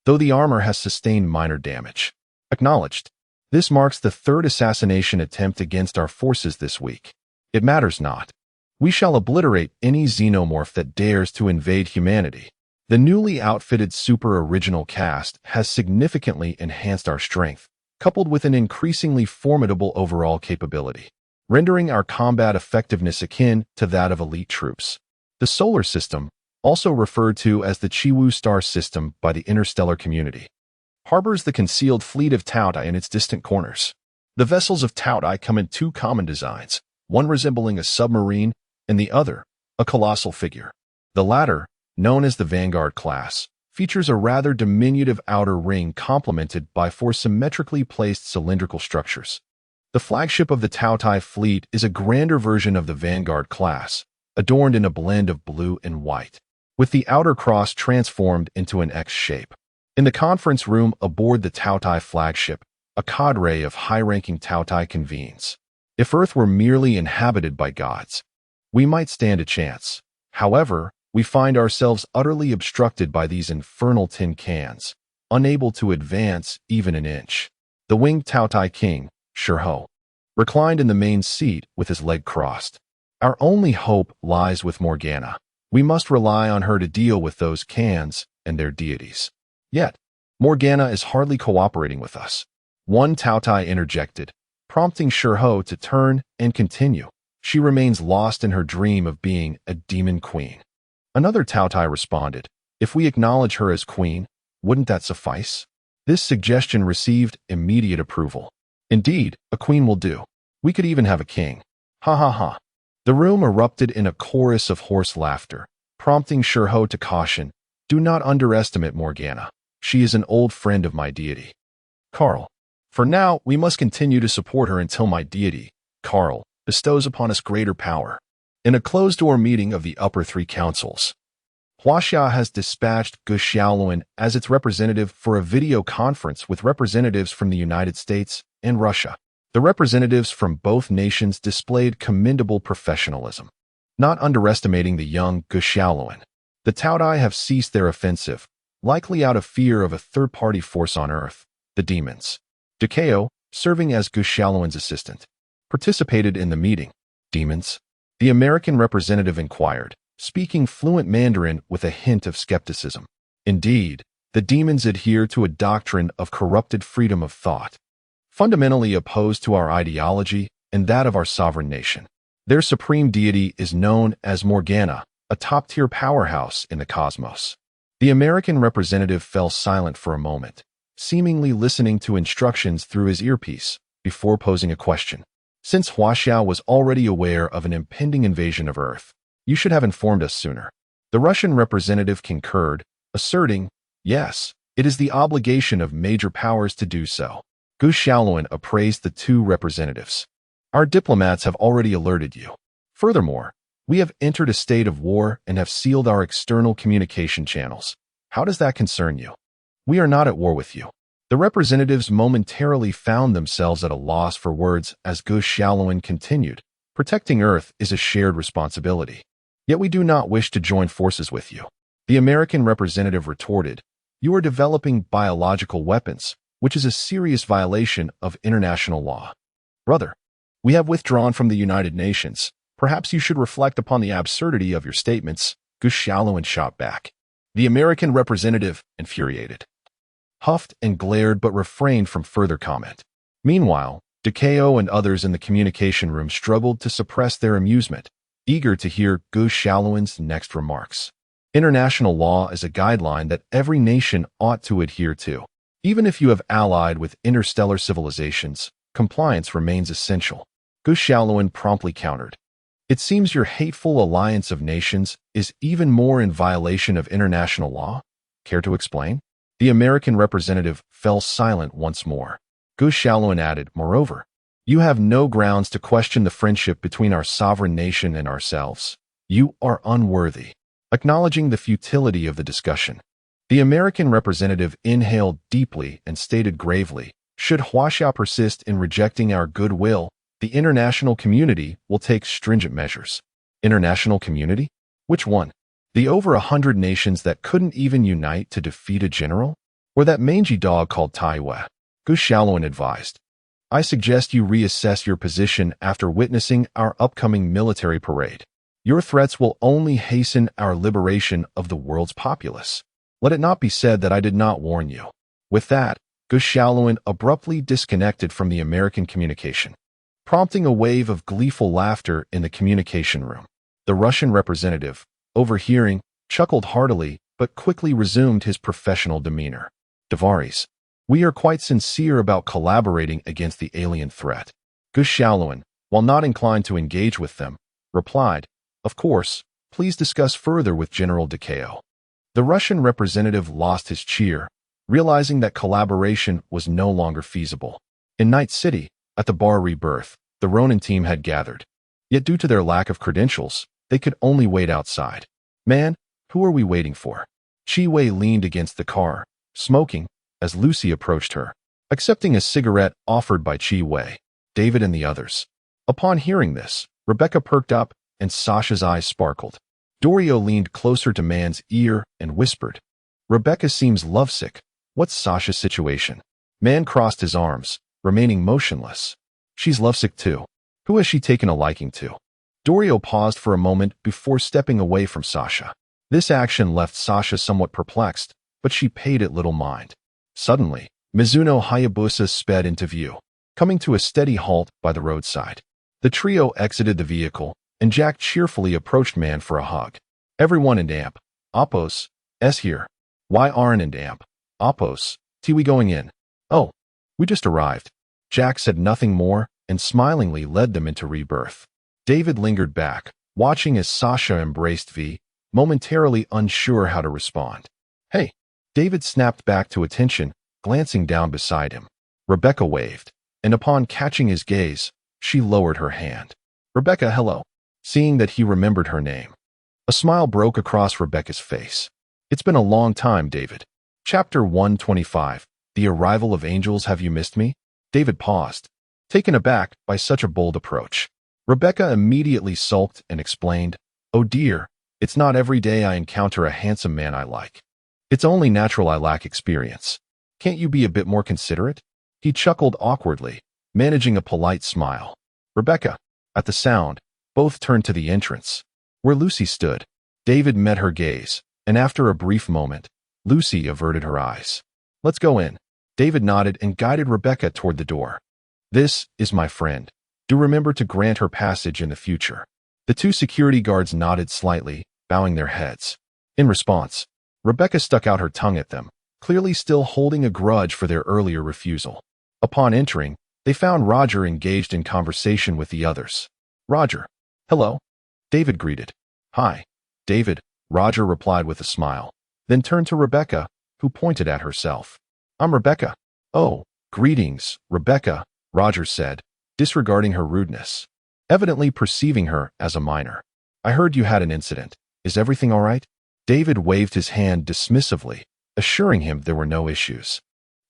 though the armor has sustained minor damage. Acknowledged. This marks the third assassination attempt against our forces this week. It matters not. We shall obliterate any xenomorph that dares to invade humanity. The newly outfitted super original cast has significantly enhanced our strength, coupled with an increasingly formidable overall capability, rendering our combat effectiveness akin to that of elite troops. The solar system, also referred to as the Chiwu star system by the interstellar community, harbors the concealed fleet of Taotai in its distant corners. The vessels of Taotai come in two common designs, one resembling a submarine and the other, a colossal figure. The latter, known as the Vanguard class, features a rather diminutive outer ring complemented by four symmetrically placed cylindrical structures. The flagship of the Taotai fleet is a grander version of the Vanguard class, adorned in a blend of blue and white, with the outer cross transformed into an X shape. In the conference room aboard the Taotai flagship, a cadre of high-ranking Taotai convenes. If Earth were merely inhabited by gods, we might stand a chance. However, we find ourselves utterly obstructed by these infernal tin cans, unable to advance even an inch. The winged Taotai king, Shirho, reclined in the main seat with his leg crossed. Our only hope lies with Morgana. We must rely on her to deal with those cans and their deities. Yet, Morgana is hardly cooperating with us. One Taotai interjected, prompting Shirho to turn and continue. She remains lost in her dream of being a demon queen. Another Taotai responded, if we acknowledge her as queen, wouldn't that suffice? This suggestion received immediate approval. Indeed, a queen will do. We could even have a king. Ha ha ha. The room erupted in a chorus of hoarse laughter, prompting Shirho to caution, do not underestimate Morgana. She is an old friend of my deity. Carl. For now, we must continue to support her until my deity, Carl, bestows upon us greater power. In a closed-door meeting of the upper three councils, Huaxia has dispatched Gu Xiaoluan as its representative for a video conference with representatives from the United States and Russia. The representatives from both nations displayed commendable professionalism, not underestimating the young Gu Xiaoluan. The Taotai have ceased their offensive, likely out of fear of a third-party force on Earth, the demons. Dikeo, serving as Gu Xiaoluan's assistant, participated in the meeting. Demons? The American representative inquired, speaking fluent Mandarin with a hint of skepticism. Indeed, the demons adhere to a doctrine of corrupted freedom of thought, fundamentally opposed to our ideology and that of our sovereign nation. Their supreme deity is known as Morgana, a top-tier powerhouse in the cosmos. The American representative fell silent for a moment, seemingly listening to instructions through his earpiece, before posing a question. Since Huaxia was already aware of an impending invasion of Earth, you should have informed us sooner. The Russian representative concurred, asserting, yes, it is the obligation of major powers to do so. Gu Xiaoluan appraised the two representatives. Our diplomats have already alerted you. Furthermore, we have entered a state of war and have sealed our external communication channels. How does that concern you? We are not at war with you. The representatives momentarily found themselves at a loss for words as Gu Xiaoluan continued, protecting Earth is a shared responsibility. Yet we do not wish to join forces with you. The American representative retorted, you are developing biological weapons, which is a serious violation of international law. Brother, we have withdrawn from the United Nations. Perhaps you should reflect upon the absurdity of your statements, Gu Xiaoluan shot back. The American representative, infuriated, huffed and glared but refrained from further comment. Meanwhile, Dikeo and others in the communication room struggled to suppress their amusement, eager to hear Gu Xiaoluan's next remarks. International law is a guideline that every nation ought to adhere to. Even if you have allied with interstellar civilizations, compliance remains essential. Gu Xiaoluan promptly countered. It seems your hateful alliance of nations is even more in violation of international law? Care to explain? The American representative fell silent once more. Gu Xiaoluan added, moreover, you have no grounds to question the friendship between our sovereign nation and ourselves. You are unworthy. Acknowledging the futility of the discussion, the American representative inhaled deeply and stated gravely, should Huaxia persist in rejecting our goodwill, the international community will take stringent measures. International community? Which one? The over 100 nations that couldn't even unite to defeat a general? Or that mangy dog called Taiwan? Gu Xiaoluan advised. I suggest you reassess your position after witnessing our upcoming military parade. Your threats will only hasten our liberation of the world's populace. Let it not be said that I did not warn you. With that, Gu Xiaoluan abruptly disconnected from the American communication, prompting a wave of gleeful laughter in the communication room. The Russian representative, overhearing, chuckled heartily but quickly resumed his professional demeanor. Tavares, we are quite sincere about collaborating against the alien threat. Gu Xiaoluan, while not inclined to engage with them, replied, of course, please discuss further with General Decao. The Russian representative lost his cheer, realizing that collaboration was no longer feasible. In Night City, at the bar Rebirth, the Ronin team had gathered. Yet due to their lack of credentials, they could only wait outside. Man, who are we waiting for? Chi Wei leaned against the car, smoking, as Lucy approached her, accepting a cigarette offered by Chi Wei, David and the others. Upon hearing this, Rebecca perked up and Sasha's eyes sparkled. Dorio leaned closer to Man's ear and whispered, Rebecca seems lovesick. What's Sasha's situation? Man crossed his arms, remaining motionless. She's lovesick too. Who has she taken a liking to? Dorio paused for a moment before stepping away from Sasha. This action left Sasha somewhat perplexed, but she paid it little mind. Suddenly, Mizuno Hayabusa sped into view, coming to a steady halt by the roadside. The trio exited the vehicle, and Jack cheerfully approached Man for a hug. Everyone in Amp. Oppos, S here. Why aren't in Amp? Oppos, T we going in? Oh, we just arrived. Jack said nothing more and smilingly led them into Rebirth. David lingered back, watching as Sasha embraced V, momentarily unsure how to respond. Hey, David snapped back to attention, glancing down beside him. Rebecca waved, and upon catching his gaze, she lowered her hand. Rebecca, hello. Seeing that he remembered her name. A smile broke across Rebecca's face. It's been a long time, David. Chapter 125, The Arrival of Angels. Have you missed me? David paused, taken aback by such a bold approach. Rebecca immediately sulked and explained, oh dear, it's not every day I encounter a handsome man I like. It's only natural I lack experience. Can't you be a bit more considerate? He chuckled awkwardly, managing a polite smile. Rebecca, at the sound, both turned to the entrance, where Lucy stood. David met her gaze, and after a brief moment, Lucy averted her eyes. Let's go in. David nodded and guided Rebecca toward the door. This is my friend. Do remember to grant her passage in the future. The two security guards nodded slightly, bowing their heads. In response, Rebecca stuck out her tongue at them, clearly still holding a grudge for their earlier refusal. Upon entering, they found Roger engaged in conversation with the others. Roger. Hello. David greeted. Hi, David, Roger replied with a smile, then turned to Rebecca, who pointed at herself. I'm Rebecca. Oh, greetings, Rebecca, Roger said, disregarding her rudeness, evidently perceiving her as a minor. I heard you had an incident. Is everything all right? David waved his hand dismissively, assuring him there were no issues.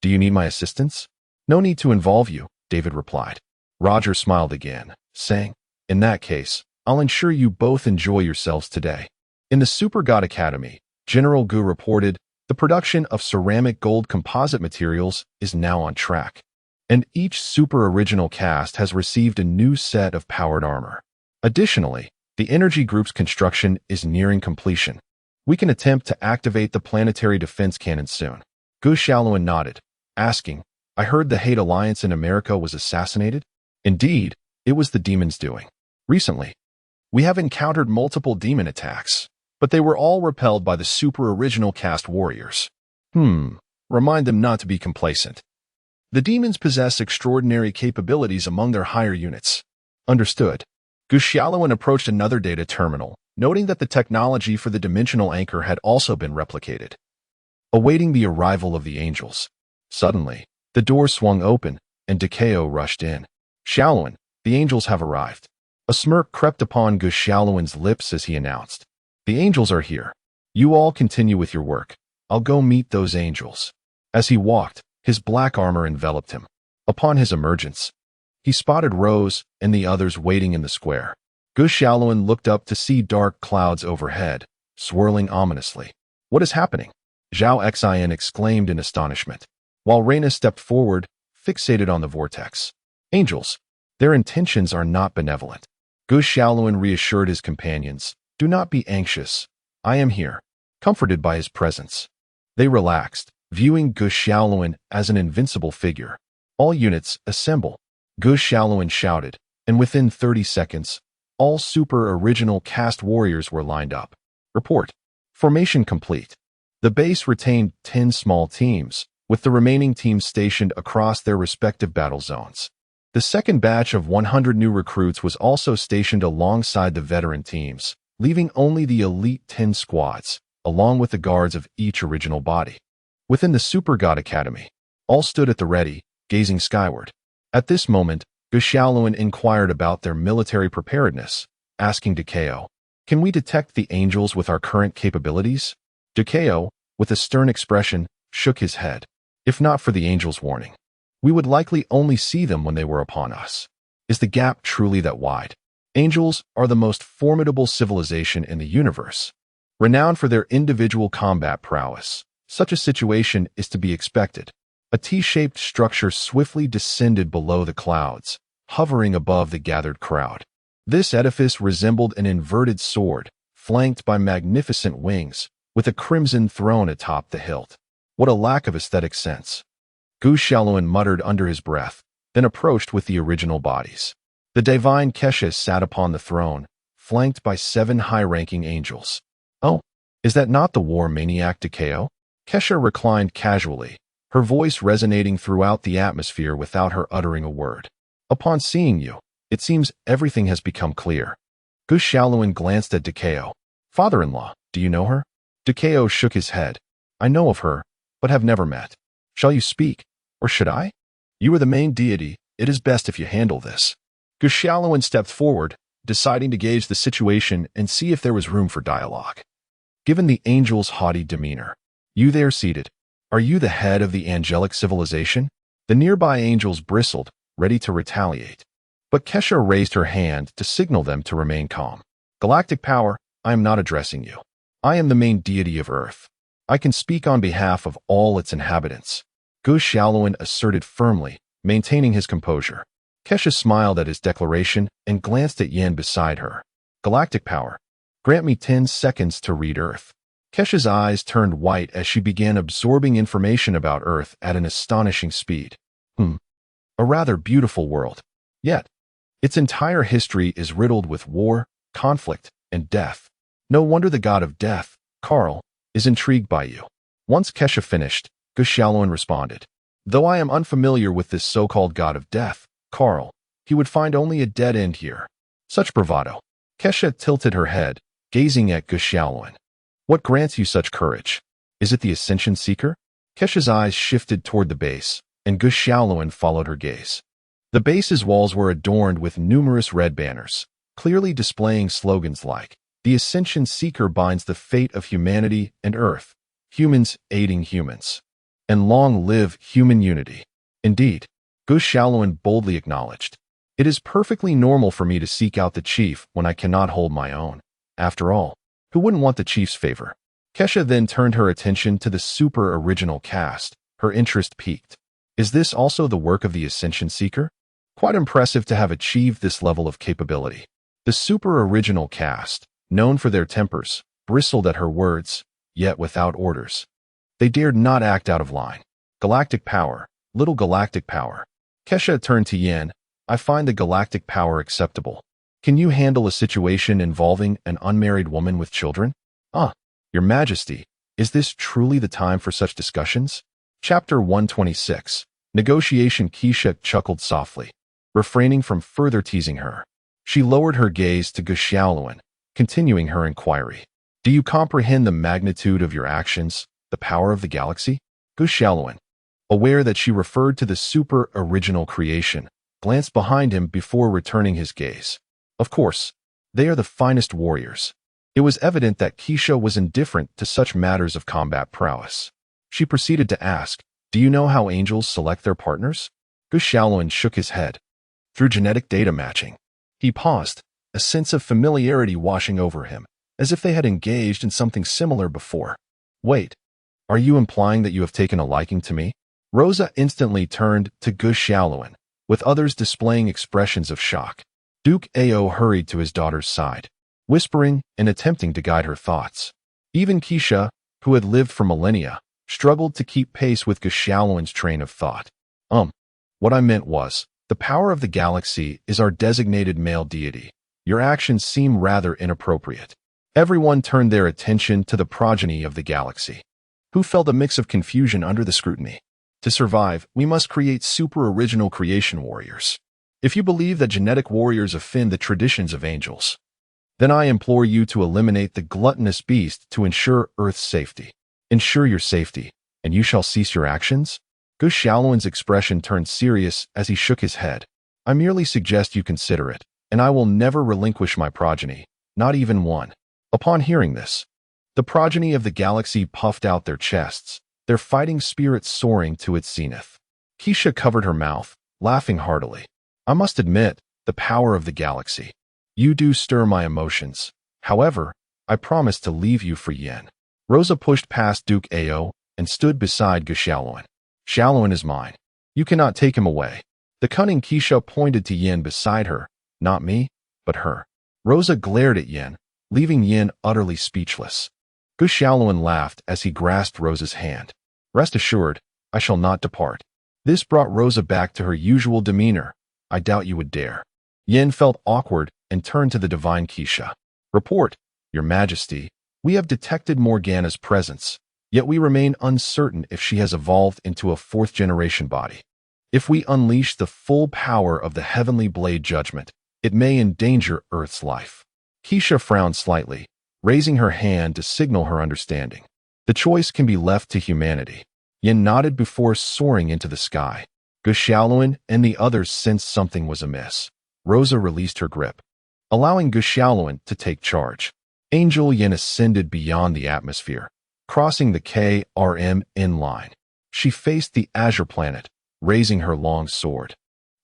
Do you need my assistance? No need to involve you, David replied. Roger smiled again, saying, in that case, I'll ensure you both enjoy yourselves today. In the Super God Academy, General Gu reported, the production of ceramic gold composite materials is now on track, and each super original cast has received a new set of powered armor. Additionally, the energy group's construction is nearing completion. We can attempt to activate the planetary defense cannon soon. Gu Xiaoluan nodded, asking, I heard the Hate Alliance in America was assassinated? Indeed, it was the demons doing. Recently, we have encountered multiple demon attacks, but they were all repelled by the super original cast warriors. Remind them not to be complacent. The demons possess extraordinary capabilities among their higher units. Understood. Gu Xiaoluan approached another data terminal, noting that the technology for the dimensional anchor had also been replicated. Awaiting the arrival of the angels. Suddenly, the door swung open, and Decao rushed in. Xiaoluan, the angels have arrived. A smirk crept upon Gu Xiaoluan's lips as he announced, "The angels are here. You all continue with your work. I'll go meet those angels." As he walked, his black armor enveloped him. Upon his emergence, he spotted Rose and the others waiting in the square. Gu Xiaoluan looked up to see dark clouds overhead, swirling ominously. "What is happening?" Zhao Xian exclaimed in astonishment, while Reina stepped forward, fixated on the vortex. "Angels. Their intentions are not benevolent." Gu Xiaoluan reassured his companions, "Do not be anxious. I am here." Comforted by his presence, they relaxed, viewing Gu Xiaoluan as an invincible figure. "All units, assemble," Gu Xiaoluan shouted, and within 30 seconds, all super original cast warriors were lined up. Report. Formation complete. The base retained 10 small teams, with the remaining teams stationed across their respective battle zones. The second batch of 100 new recruits was also stationed alongside the veteran teams, leaving only the elite 10 squads, along with the guards of each original body. Within the Super God Academy, all stood at the ready, gazing skyward. At this moment, Gu Xiaoluan inquired about their military preparedness, asking Dekeo, "Can we detect the angels with our current capabilities?" Dekeo, with a stern expression, shook his head. "If not for the angels' warning, we would likely only see them when they were upon us. Is the gap truly that wide? Angels are the most formidable civilization in the universe, renowned for their individual combat prowess. Such a situation is to be expected." A T-shaped structure swiftly descended below the clouds, hovering above the gathered crowd. This edifice resembled an inverted sword, flanked by magnificent wings, with a crimson throne atop the hilt. What a lack of aesthetic sense. Gu Xiaoluan muttered under his breath, then approached with the original bodies. The divine Kesha sat upon the throne, flanked by 7 high-ranking angels. "Oh, is that not the war maniac Dekeo?" Kesha reclined casually, her voice resonating throughout the atmosphere without her uttering a word. "Upon seeing you, it seems everything has become clear." Gu Xiaoluan glanced at Dekeo. "Father-in-law, do you know her?" Dekeo shook his head. "I know of her, but have never met. Shall you speak, or should I?" "You are the main deity. It is best if you handle this." Gu Xiaoluan stepped forward, deciding to gauge the situation and see if there was room for dialogue. Given the angel's haughty demeanor, "You there seated, are you the head of the angelic civilization?" The nearby angels bristled, ready to retaliate. But Kesha raised her hand to signal them to remain calm. "Galactic power, I am not addressing you. I am the main deity of Earth. I can speak on behalf of all its inhabitants." Gu Xiaoluan asserted firmly, maintaining his composure. Kesha smiled at his declaration and glanced at Yen beside her. "Galactic power, grant me 10 seconds to read Earth." Kesha's eyes turned white as she began absorbing information about Earth at an astonishing speed. A rather beautiful world. Yet, its entire history is riddled with war, conflict, and death. No wonder the god of death, Karl, is intrigued by you. Once Kesha finished, Gu Xiaoluan responded, "Though I am unfamiliar with this so-called god of death, Karl, he would find only a dead end here." Such bravado. Kesha tilted her head, gazing at Gu Xiaoluan. "What grants you such courage? Is it the Ascension Seeker?" Kesha's eyes shifted toward the base, and Gu Xiaoluan followed her gaze. The base's walls were adorned with numerous red banners, clearly displaying slogans like, "The Ascension Seeker binds the fate of humanity and Earth, humans aiding humans, and long live human unity." Indeed, Gu Xiaoluan boldly acknowledged, "It is perfectly normal for me to seek out the chief when I cannot hold my own. After all, who wouldn't want the chief's favor?" Kesha then turned her attention to the super original cast, her interest piqued. "Is this also the work of the Ascension Seeker? Quite impressive to have achieved this level of capability." The super original cast, known for their tempers, bristled at her words, yet without orders. They dared not act out of line. "Galactic power, little galactic power." Kesha turned to Yen. "I find the galactic power acceptable. Can you handle a situation involving an unmarried woman with children?" Your Majesty, is this truly the time for such discussions?" Chapter 126. Negotiation. Kesha chuckled softly, refraining from further teasing her. She lowered her gaze to Gu Xiaoluan, continuing her inquiry. "Do you comprehend the magnitude of your actions, the power of the galaxy?" Gu Xiaoluan, aware that she referred to the super original creation, glanced behind him before returning his gaze. Of course, they are the finest warriors. It was evident that Keisha was indifferent to such matters of combat prowess. She proceeded to ask, "Do you know how angels select their partners?" Gu Xiaoluan shook his head. "Through genetic data matching." He paused, a sense of familiarity washing over him, as if they had engaged in something similar before. "Wait, are you implying that you have taken a liking to me?" Rosa instantly turned to Gu Xiaoluan, with others displaying expressions of shock. Duke Ao hurried to his daughter's side, whispering and attempting to guide her thoughts. Even Keisha, who had lived for millennia, struggled to keep pace with Gu Xiaoluan's train of thought. What I meant was, the power of the galaxy is our designated male deity. Your actions seem rather inappropriate." Everyone turned their attention to the progeny of the galaxy, who felt a mix of confusion under the scrutiny. To survive, we must create super-original creation warriors. If you believe that genetic warriors offend the traditions of angels, then I implore you to eliminate the gluttonous beast to ensure Earth's safety. Ensure your safety, and you shall cease your actions? Gu Xiaoluan's expression turned serious as he shook his head. "I merely suggest you consider it, and I will never relinquish my progeny, not even one." Upon hearing this, the progeny of the galaxy puffed out their chests, their fighting spirits soaring to its zenith. Keisha covered her mouth, laughing heartily. "I must admit, the power of the galaxy. You do stir my emotions. However, I promise to leave you for Yin." Rosa pushed past Duke Ao and stood beside Gu Xiaoluan. "Xiaoluan is mine. You cannot take him away." The cunning Keisha pointed to Yin beside her, not me, but her. Rosa glared at Yin, leaving Yin utterly speechless. Gu Xiaoluan laughed as he grasped Rosa's hand. "Rest assured, I shall not depart." This brought Rosa back to her usual demeanor. "I doubt you would dare." Yin felt awkward and turned to the divine Keisha. "Report, Your Majesty, we have detected Morgana's presence, yet we remain uncertain if she has evolved into a fourth-generation body. If we unleash the full power of the Heavenly Blade Judgment, it may endanger Earth's life." Keisha frowned slightly, raising her hand to signal her understanding. "The choice can be left to humanity." Yin nodded before soaring into the sky. Gu Xiaoluan and the others sensed something was amiss. Rosa released her grip, allowing Gu Xiaoluan to take charge. Angel Yin ascended beyond the atmosphere, crossing the KRMN line. She faced the Azure planet, raising her long sword.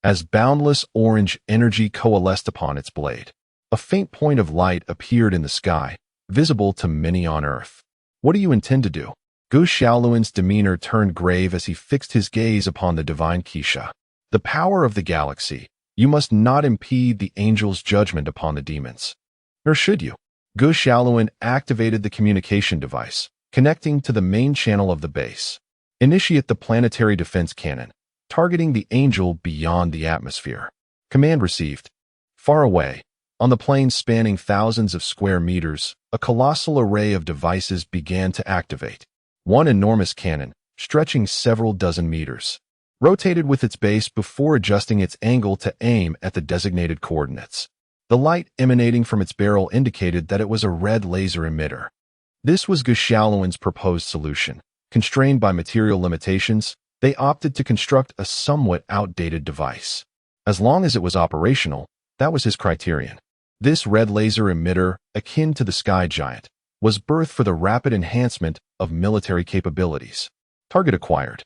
As boundless orange energy coalesced upon its blade, a faint point of light appeared in the sky, visible to many on Earth. "What do you intend to do?" Gu Xiaoluan's demeanor turned grave as he fixed his gaze upon the divine Keisha. "The power of the galaxy. You must not impede the angel's judgment upon the demons. Nor should you." Gu Xiaoluan activated the communication device, connecting to the main channel of the base. "Initiate the planetary defense cannon, targeting the angel beyond the atmosphere." Command received. Far away, on the plain spanning thousands of square meters, a colossal array of devices began to activate. One enormous cannon, stretching several dozen meters, rotated with its base before adjusting its angle to aim at the designated coordinates. The light emanating from its barrel indicated that it was a red laser emitter. This was Gu Xiaoluan's proposed solution. Constrained by material limitations, they opted to construct a somewhat outdated device. As long as it was operational, that was his criterion. This red laser emitter, akin to the Sky Giant, was birthed for the rapid enhancement of military capabilities. Target acquired.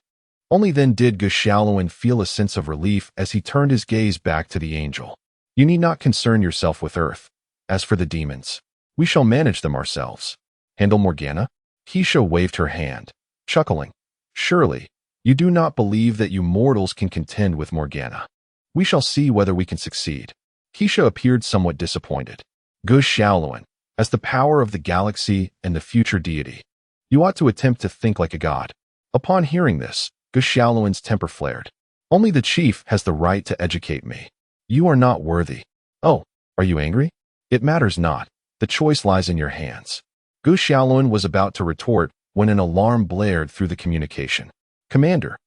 Only then did Gu Xiaoluan feel a sense of relief as he turned his gaze back to the angel. "You need not concern yourself with Earth. As for the demons, we shall manage them ourselves." "Handle Morgana?" Keisha waved her hand, chuckling. "Surely, you do not believe that you mortals can contend with Morgana. We shall see whether we can succeed." Keisha appeared somewhat disappointed. "Gu Xiaoluan, as the power of the galaxy and the future deity, you ought to attempt to think like a god." Upon hearing this, Gu Xiaoluan's temper flared. "Only the chief has the right to educate me. You are not worthy." "Oh, are you angry?" "It matters not. The choice lies in your hands." Gu Xiaoluan was about to retort when an alarm blared through the communication. "Commander,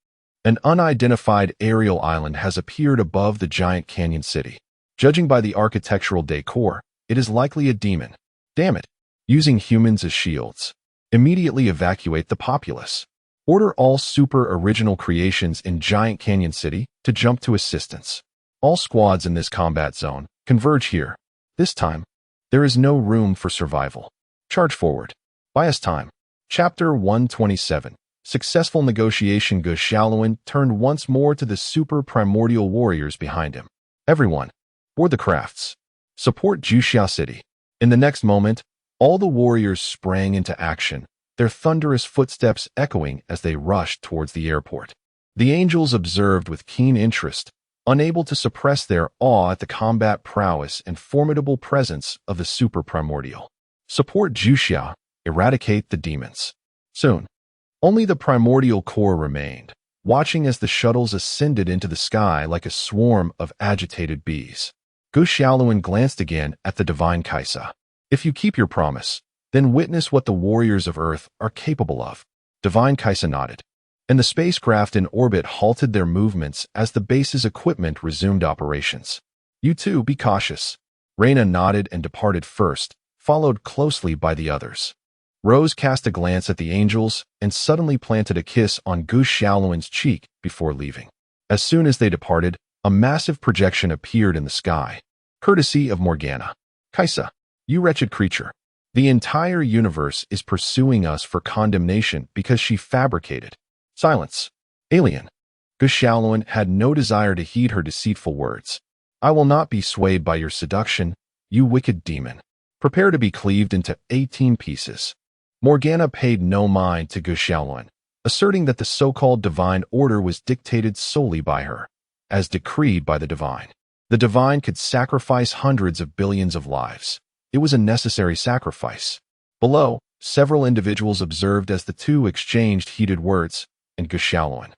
an unidentified aerial island has appeared above the giant canyon city. Judging by the architectural decor, it is likely a demon. Damn it. Using humans as shields. Immediately evacuate the populace. Order all super original creations in Giant Canyon City to jump to assistance. All squads in this combat zone, converge here." This time, there is no room for survival. Charge forward. Buy us time. Chapter 127. Successful negotiation. Gu Xiaoluan turned once more to the super primordial warriors behind him. Everyone, board the crafts. Support Juxia City. In the next moment, all the warriors sprang into action, their thunderous footsteps echoing as they rushed towards the airport. The angels observed with keen interest, unable to suppress their awe at the combat prowess and formidable presence of the super primordial. Support Juxia, eradicate the demons. Soon, only the primordial core remained, watching as the shuttles ascended into the sky like a swarm of agitated bees. Gu Xiaoluan glanced again at the divine Kaisa. If you keep your promise, then witness what the warriors of Earth are capable of. Divine Kaisa nodded, and the spacecraft in orbit halted their movements as the base's equipment resumed operations. You too, be cautious. Reyna nodded and departed first, followed closely by the others. Rose cast a glance at the angels and suddenly planted a kiss on Gu Xiaoluan's cheek before leaving. As soon as they departed, a massive projection appeared in the sky, courtesy of Morgana. Kaisa, you wretched creature. The entire universe is pursuing us for condemnation because she fabricated. Silence. Alien. Gu Xiaoluan had no desire to heed her deceitful words. I will not be swayed by your seduction, you wicked demon. Prepare to be cleaved into 18 pieces. Morgana paid no mind to Gu Xiaoluan, asserting that the so-called divine order was dictated solely by her, as decreed by the divine. The divine could sacrifice hundreds of billions of lives. It was a necessary sacrifice. Below, several individuals observed as the two exchanged heated words, and Gu Xiaoluan,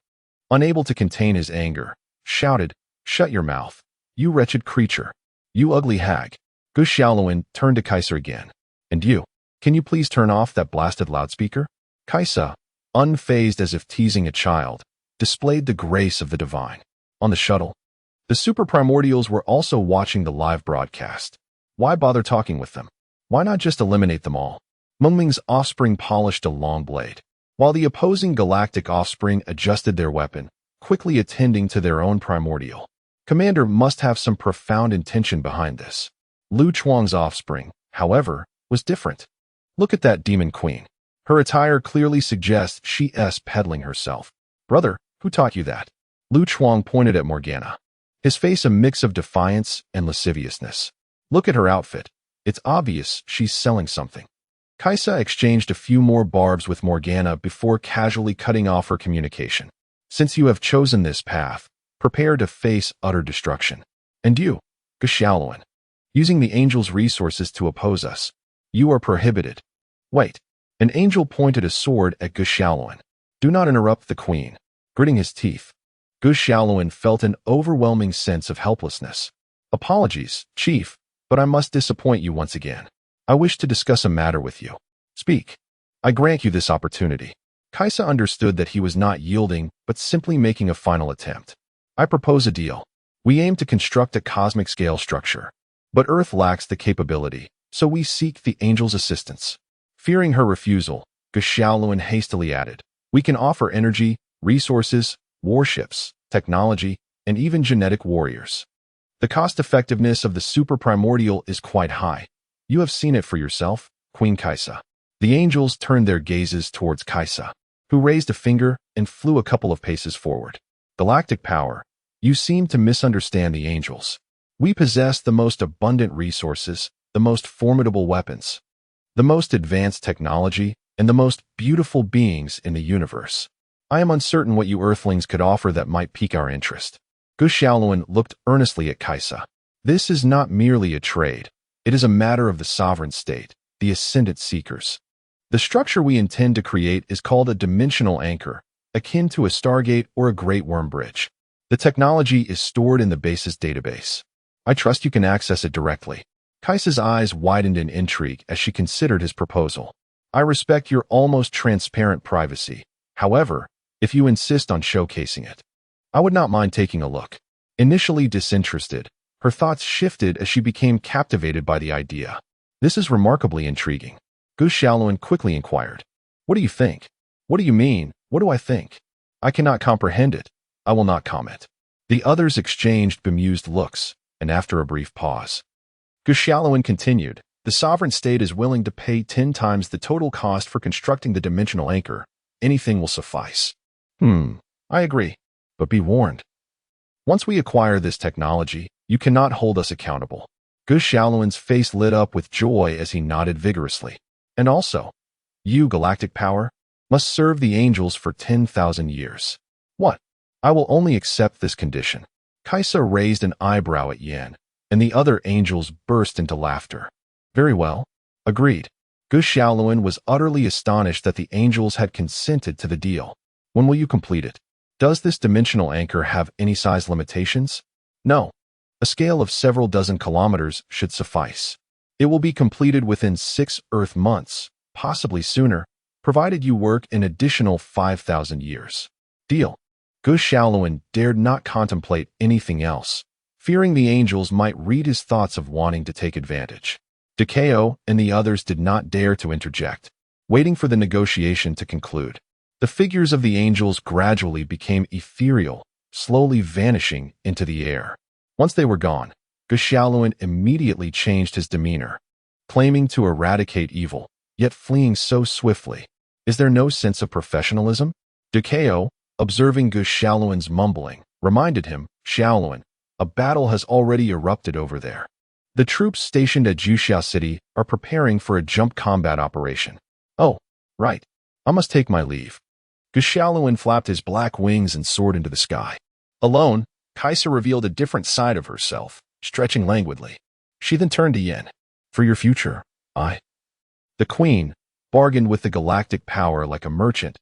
unable to contain his anger, shouted, "Shut your mouth, you wretched creature, you ugly hag." Gu Xiaoluan turned to Kaisa again. And you, can you please turn off that blasted loudspeaker? Kaisa, unfazed as if teasing a child, displayed the grace of the divine. On the shuttle, the super primordials were also watching the live broadcast. Why bother talking with them? Why not just eliminate them all? Mengming's offspring polished a long blade, while the opposing galactic offspring adjusted their weapon, quickly attending to their own primordial. Commander must have some profound intention behind this. Lu Chuang's offspring, however, was different. Look at that demon queen. Her attire clearly suggests she's peddling herself. Brother, who taught you that? Lu Chuang pointed at Morgana, his face a mix of defiance and lasciviousness. Look at her outfit. It's obvious she's selling something. Kaisa exchanged a few more barbs with Morgana before casually cutting off her communication. Since you have chosen this path, prepare to face utter destruction. And you, Gu Xiaoluan, using the angel's resources to oppose us, you are prohibited. Wait. An angel pointed a sword at Gu Xiaoluan. Do not interrupt the queen. Gritting his teeth, Gu Xiaoluan felt an overwhelming sense of helplessness. Apologies, Chief, but I must disappoint you once again. I wish to discuss a matter with you. Speak. I grant you this opportunity. Kaisa understood that he was not yielding, but simply making a final attempt. I propose a deal. We aim to construct a cosmic scale structure, but Earth lacks the capability, so we seek the angel's assistance. Fearing her refusal, Gu Xiaoluan hastily added, we can offer energy, resources, warships, technology, and even genetic warriors. The cost-effectiveness of the super primordial is quite high. You have seen it for yourself, Queen Kaisa. The angels turned their gazes towards Kaisa, who raised a finger and flew a couple of paces forward. Galactic power, you seem to misunderstand the angels. We possess the most abundant resources, the most formidable weapons, the most advanced technology, and the most beautiful beings in the universe. I am uncertain what you Earthlings could offer that might pique our interest. Gu Xiaoluan looked earnestly at Kaisa. This is not merely a trade. It is a matter of the sovereign state, the Ascendant Seekers. The structure we intend to create is called a dimensional anchor, akin to a Stargate or a Great Worm Bridge. The technology is stored in the base's database. I trust you can access it directly. Kaisa's eyes widened in intrigue as she considered his proposal. I respect your almost transparent privacy. However, if you insist on showcasing it, I would not mind taking a look. Initially disinterested, her thoughts shifted as she became captivated by the idea. This is remarkably intriguing. Gu Xiaoluan quickly inquired. What do you think? What do you mean? What do I think? I cannot comprehend it. I will not comment. The others exchanged bemused looks, and after a brief pause, Gushaloin continued, the sovereign state is willing to pay 10 times the total cost for constructing the dimensional anchor. Anything will suffice. I agree. But be warned. Once we acquire this technology, you cannot hold us accountable. Gushaloin's face lit up with joy as he nodded vigorously. And also, you, galactic power, must serve the angels for 10,000 years. What? I will only accept this condition. Kaisa raised an eyebrow at Yan, and the other angels burst into laughter. Very well. Agreed. Gushaloin was utterly astonished that the angels had consented to the deal. When will you complete it? Does this dimensional anchor have any size limitations? No. A scale of several dozen kilometers should suffice. It will be completed within 6 Earth months, possibly sooner, provided you work an additional 5,000 years. Deal. Gushaloin dared not contemplate anything else, fearing the angels might read his thoughts of wanting to take advantage. Dekeo and the others did not dare to interject, waiting for the negotiation to conclude. The figures of the angels gradually became ethereal, slowly vanishing into the air. Once they were gone, Gushaloin immediately changed his demeanor, claiming to eradicate evil, yet fleeing so swiftly. Is there no sense of professionalism? Dekeo, observing Gushaloin's mumbling, reminded him, Shaolin, a battle has already erupted over there. The troops stationed at Juxiao City are preparing for a jump combat operation. Oh, right. I must take my leave. Gushaloin flapped his black wings and soared into the sky. Alone, Kaisa revealed a different side of herself, stretching languidly. She then turned to Yin. For your future, the Queen, bargained with the galactic power like a merchant.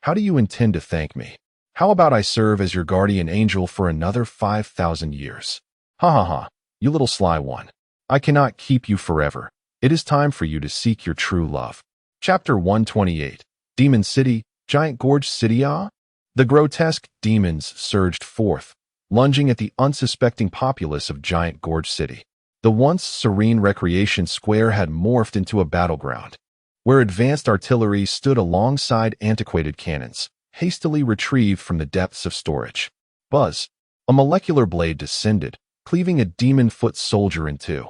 How do you intend to thank me? How about I serve as your guardian angel for another 5,000 years? Ha ha ha, you little sly one. I cannot keep you forever. It is time for you to seek your true love. Chapter 128. Demon City, Giant Gorge City. The grotesque demons surged forth, lunging at the unsuspecting populace of Giant Gorge City. The once serene recreation square had morphed into a battleground, where advanced artillery stood alongside antiquated cannons, hastily retrieved from the depths of storage. Buzz! A molecular blade descended, cleaving a demon-foot soldier in two.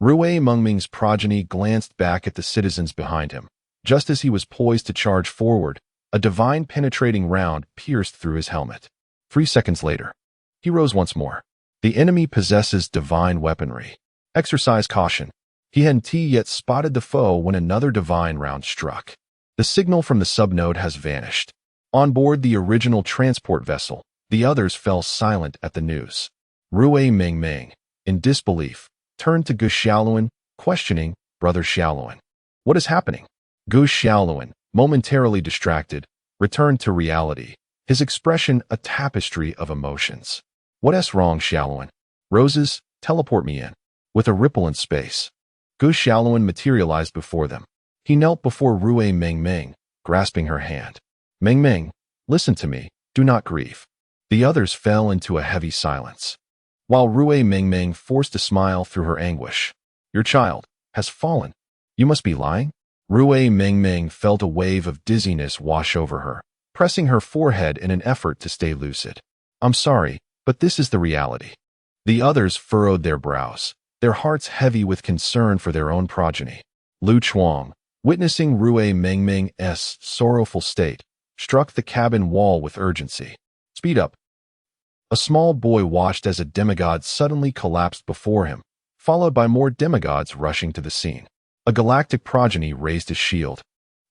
Rui Mengming's progeny glanced back at the citizens behind him. Just as he was poised to charge forward, a divine penetrating round pierced through his helmet. 3 seconds later, he rose once more. The enemy possesses divine weaponry. Exercise caution. He hadn't yet spotted the foe when another divine round struck. The signal from the subnode has vanished. On board the original transport vessel, the others fell silent at the news. Rui Mengming, in disbelief, turned to Gushaloin, questioning, Brother Shaolin. What is happening? Gushaloin, momentarily distracted, returned to reality, his expression a tapestry of emotions. What's wrong, Shaolin? Roses, teleport me in. With a ripple in space, Gushaloin materialized before them. He knelt before Rui Mengming, grasping her hand. Mengming, listen to me, do not grieve. The others fell into a heavy silence, while Rui Mengming forced a smile through her anguish. Your child has fallen. You must be lying? Rui Mengming felt a wave of dizziness wash over her, pressing her forehead in an effort to stay lucid. I'm sorry, but this is the reality. The others furrowed their brows, their hearts heavy with concern for their own progeny. Lu Chuang, witnessing Rui Mengming's sorrowful state, struck the cabin wall with urgency. Speed up. A small boy watched as a demigod suddenly collapsed before him, followed by more demigods rushing to the scene. A galactic progeny raised his shield,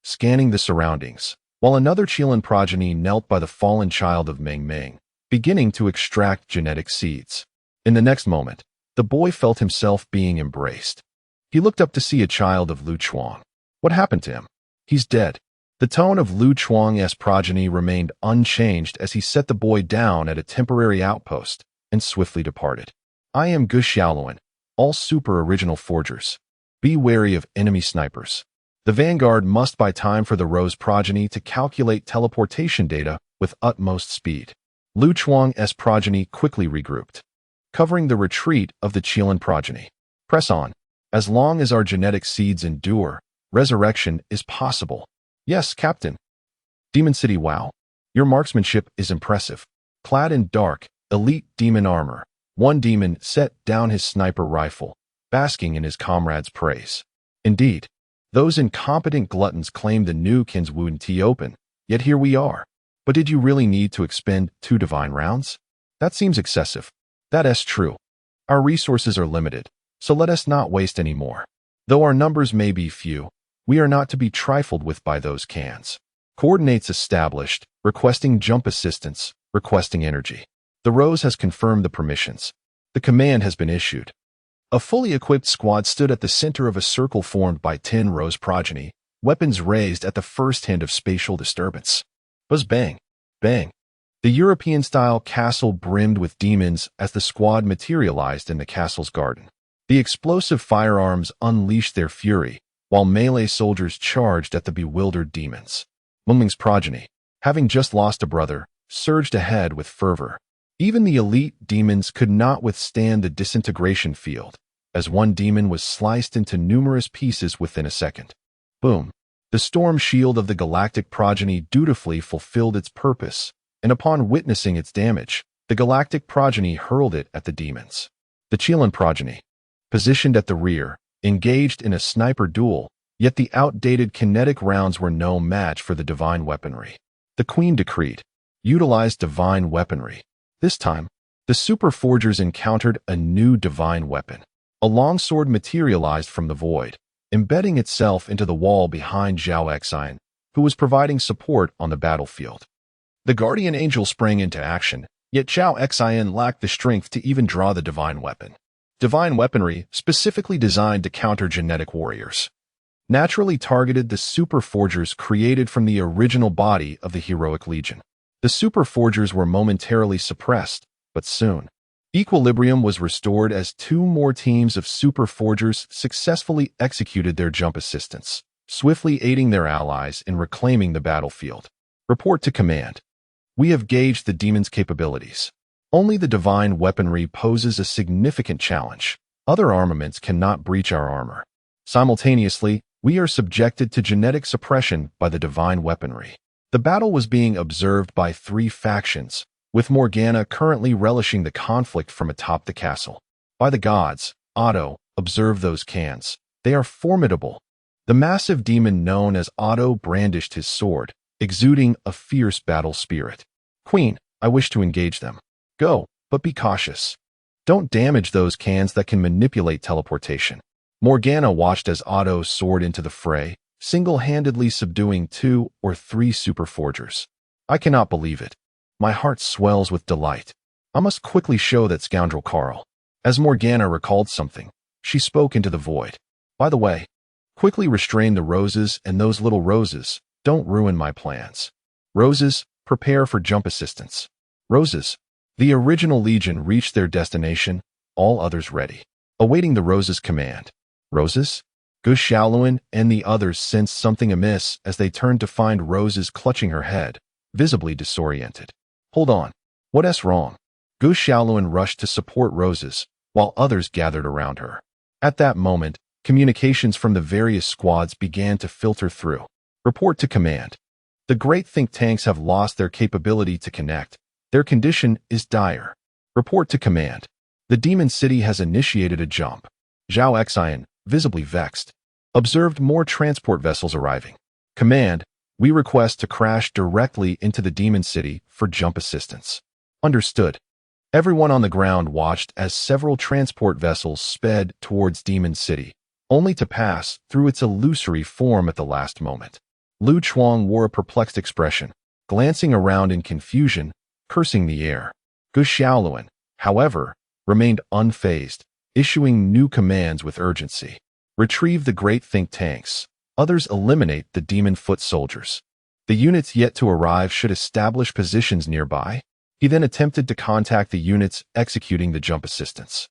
scanning the surroundings, while another Chilan progeny knelt by the fallen child of Mengming, beginning to extract genetic seeds. In the next moment, the boy felt himself being embraced. He looked up to see a child of Lu Chuang. What happened to him? He's dead. The tone of Lu Chuang's progeny remained unchanged as he set the boy down at a temporary outpost and swiftly departed. I am Gushaloin, all super original forgers. Be wary of enemy snipers. The vanguard must buy time for the Rose progeny to calculate teleportation data with utmost speed. Lu Chuang's progeny quickly regrouped, covering the retreat of the Chilan progeny. Press on. As long as our genetic seeds endure, resurrection is possible. Yes, Captain. Demon City, wow. Your marksmanship is impressive. Clad in dark, elite demon armor, one demon set down his sniper rifle, basking in his comrades' praise. Indeed, those incompetent gluttons claimed the new Kins wouldn't open, yet here we are. But did you really need to expend 2 divine rounds? That seems excessive. That is true. Our resources are limited, so let us not waste any more. Though our numbers may be few, we are not to be trifled with by those cans. Coordinates established, requesting jump assistance, requesting energy. The Rose has confirmed the permissions. The command has been issued. A fully equipped squad stood at the center of a circle formed by 10 Rose progeny, weapons raised at the first hint of spatial disturbance. Buzz bang, bang. The European-style castle brimmed with demons as the squad materialized in the castle's garden. The explosive firearms unleashed their fury, while melee soldiers charged at the bewildered demons. Mumling's progeny, having just lost a brother, surged ahead with fervor. Even the elite demons could not withstand the disintegration field, as one demon was sliced into numerous pieces within a second. Boom. The storm shield of the galactic progeny dutifully fulfilled its purpose, and upon witnessing its damage, the galactic progeny hurled it at the demons. The Chelan progeny, positioned at the rear, engaged in a sniper duel, yet the outdated kinetic rounds were no match for the divine weaponry. The Queen decreed, utilized divine weaponry. This time, the Super Forgers encountered a new divine weapon. A longsword materialized from the void, embedding itself into the wall behind Zhao Xian, who was providing support on the battlefield. The Guardian Angel sprang into action, yet Zhao Xian lacked the strength to even draw the divine weapon. Divine weaponry, specifically designed to counter genetic warriors, naturally targeted the Super Forgers created from the original body of the Heroic Legion. The Super Forgers were momentarily suppressed, but soon, equilibrium was restored as 2 more teams of Super Forgers successfully executed their jump assistance, swiftly aiding their allies in reclaiming the battlefield. Report to command. We have gauged the demon's capabilities. Only the divine weaponry poses a significant challenge. Other armaments cannot breach our armor. Simultaneously, we are subjected to genetic suppression by the divine weaponry. The battle was being observed by 3 factions, with Morgana currently relishing the conflict from atop the castle. By the gods, Otto, observe those cans. They are formidable. The massive demon known as Otto brandished his sword, exuding a fierce battle spirit. Queen, I wish to engage them. Go, but be cautious. Don't damage those cans that can manipulate teleportation. Morgana watched as Otto soared into the fray, single-handedly subduing 2 or 3 Super Forgers. I cannot believe it. My heart swells with delight. I must quickly show that scoundrel Carl. As Morgana recalled something, she spoke into the void. By the way, quickly restrain the roses, and those little roses, don't ruin my plans. Roses, prepare for jump assistance. Roses. The original Legion reached their destination, all others ready, awaiting the Roses' command. Roses? Gu Xiaoluan and the others sensed something amiss as they turned to find Roses clutching her head, visibly disoriented. Hold on. What's wrong? Gu Xiaoluan rushed to support Roses, while others gathered around her. At that moment, communications from the various squads began to filter through. Report to command. The great think tanks have lost their capability to connect. Their condition is dire. Report to command. The Demon City has initiated a jump. Zhao Xian, visibly vexed, observed more transport vessels arriving. Command, we request to crash directly into the Demon City for jump assistance. Understood. Everyone on the ground watched as several transport vessels sped towards Demon City, only to pass through its illusory form at the last moment. Lu Chuang wore a perplexed expression, glancing around in confusion, cursing the air. Gu Xiaoluan, however, remained unfazed, issuing new commands with urgency. Retrieve the great think tanks. Others eliminate the demon foot soldiers. The units yet to arrive should establish positions nearby. He then attempted to contact the units executing the jump assistance.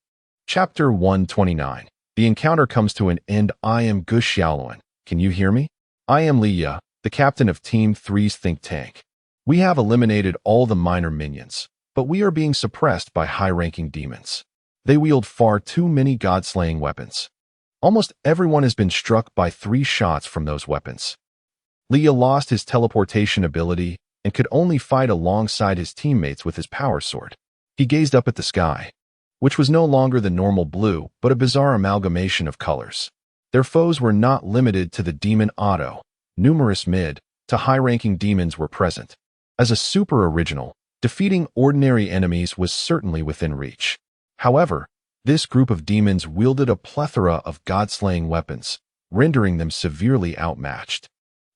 Chapter 129. The encounter comes to an end. I am Gu Xiaoluan. Can you hear me? I am Li Ya, the captain of Team 3's think tank. We have eliminated all the minor minions, but we are being suppressed by high-ranking demons. They wield far too many god-slaying weapons. Almost everyone has been struck by 3 shots from those weapons. Leah lost his teleportation ability and could only fight alongside his teammates with his power sword. He gazed up at the sky. which was no longer the normal blue, but a bizarre amalgamation of colors. Their foes were not limited to the demon Otto. Numerous mid to high-ranking demons were present. As a super original, defeating ordinary enemies was certainly within reach. However, this group of demons wielded a plethora of god-slaying weapons, rendering them severely outmatched.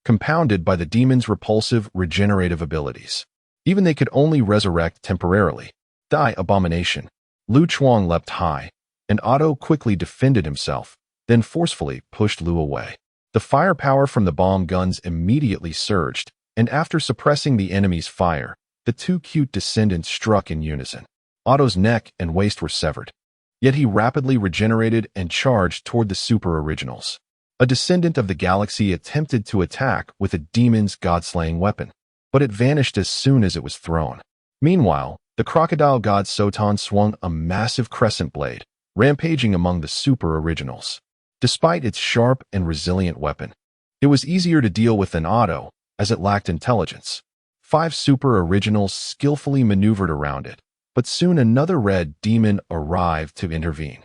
Compounded by the demons' repulsive regenerative abilities. Even they could only resurrect temporarily. Die abomination. Lu Chuang leapt high, and Otto quickly defended himself, then forcefully pushed Lu away. The firepower from the bomb guns immediately surged, and after suppressing the enemy's fire, the two cute descendants struck in unison. Otto's neck and waist were severed. Yet he rapidly regenerated and charged toward the super originals. A descendant of the galaxy attempted to attack with a demon's god-slaying weapon, but it vanished as soon as it was thrown. Meanwhile, the crocodile god Sotan swung a massive crescent blade, rampaging among the super originals. Despite its sharp and resilient weapon, it was easier to deal with than Otto, as it lacked intelligence. 5 super originals skillfully maneuvered around it, but soon another red demon arrived to intervene.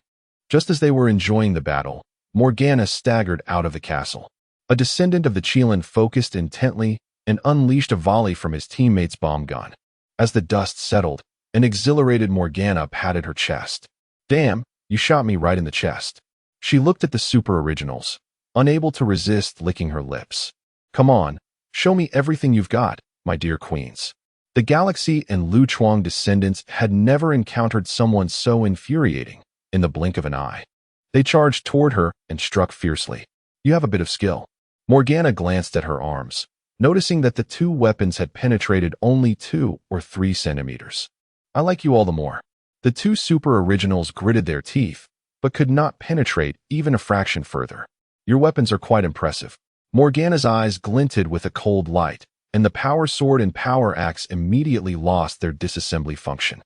Just as they were enjoying the battle, Morgana staggered out of the castle. A descendant of the Chelan focused intently and unleashed a volley from his teammate's bomb gun. As the dust settled, an exhilarated Morgana patted her chest. "Damn, you shot me right in the chest." She looked at the super originals, unable to resist licking her lips. "Come on, show me everything you've got, my dear queens." The Galaxy and Lu Chuang descendants had never encountered someone so infuriating in the blink of an eye. They charged toward her and struck fiercely. "You have a bit of skill." Morgana glanced at her arms, noticing that the two weapons had penetrated only 2 or 3 centimeters. "I like you all the more." The two super originals gritted their teeth, but could not penetrate even a fraction further. "Your weapons are quite impressive." Morgana's eyes glinted with a cold light, and the power sword and power axe immediately lost their disassembly function.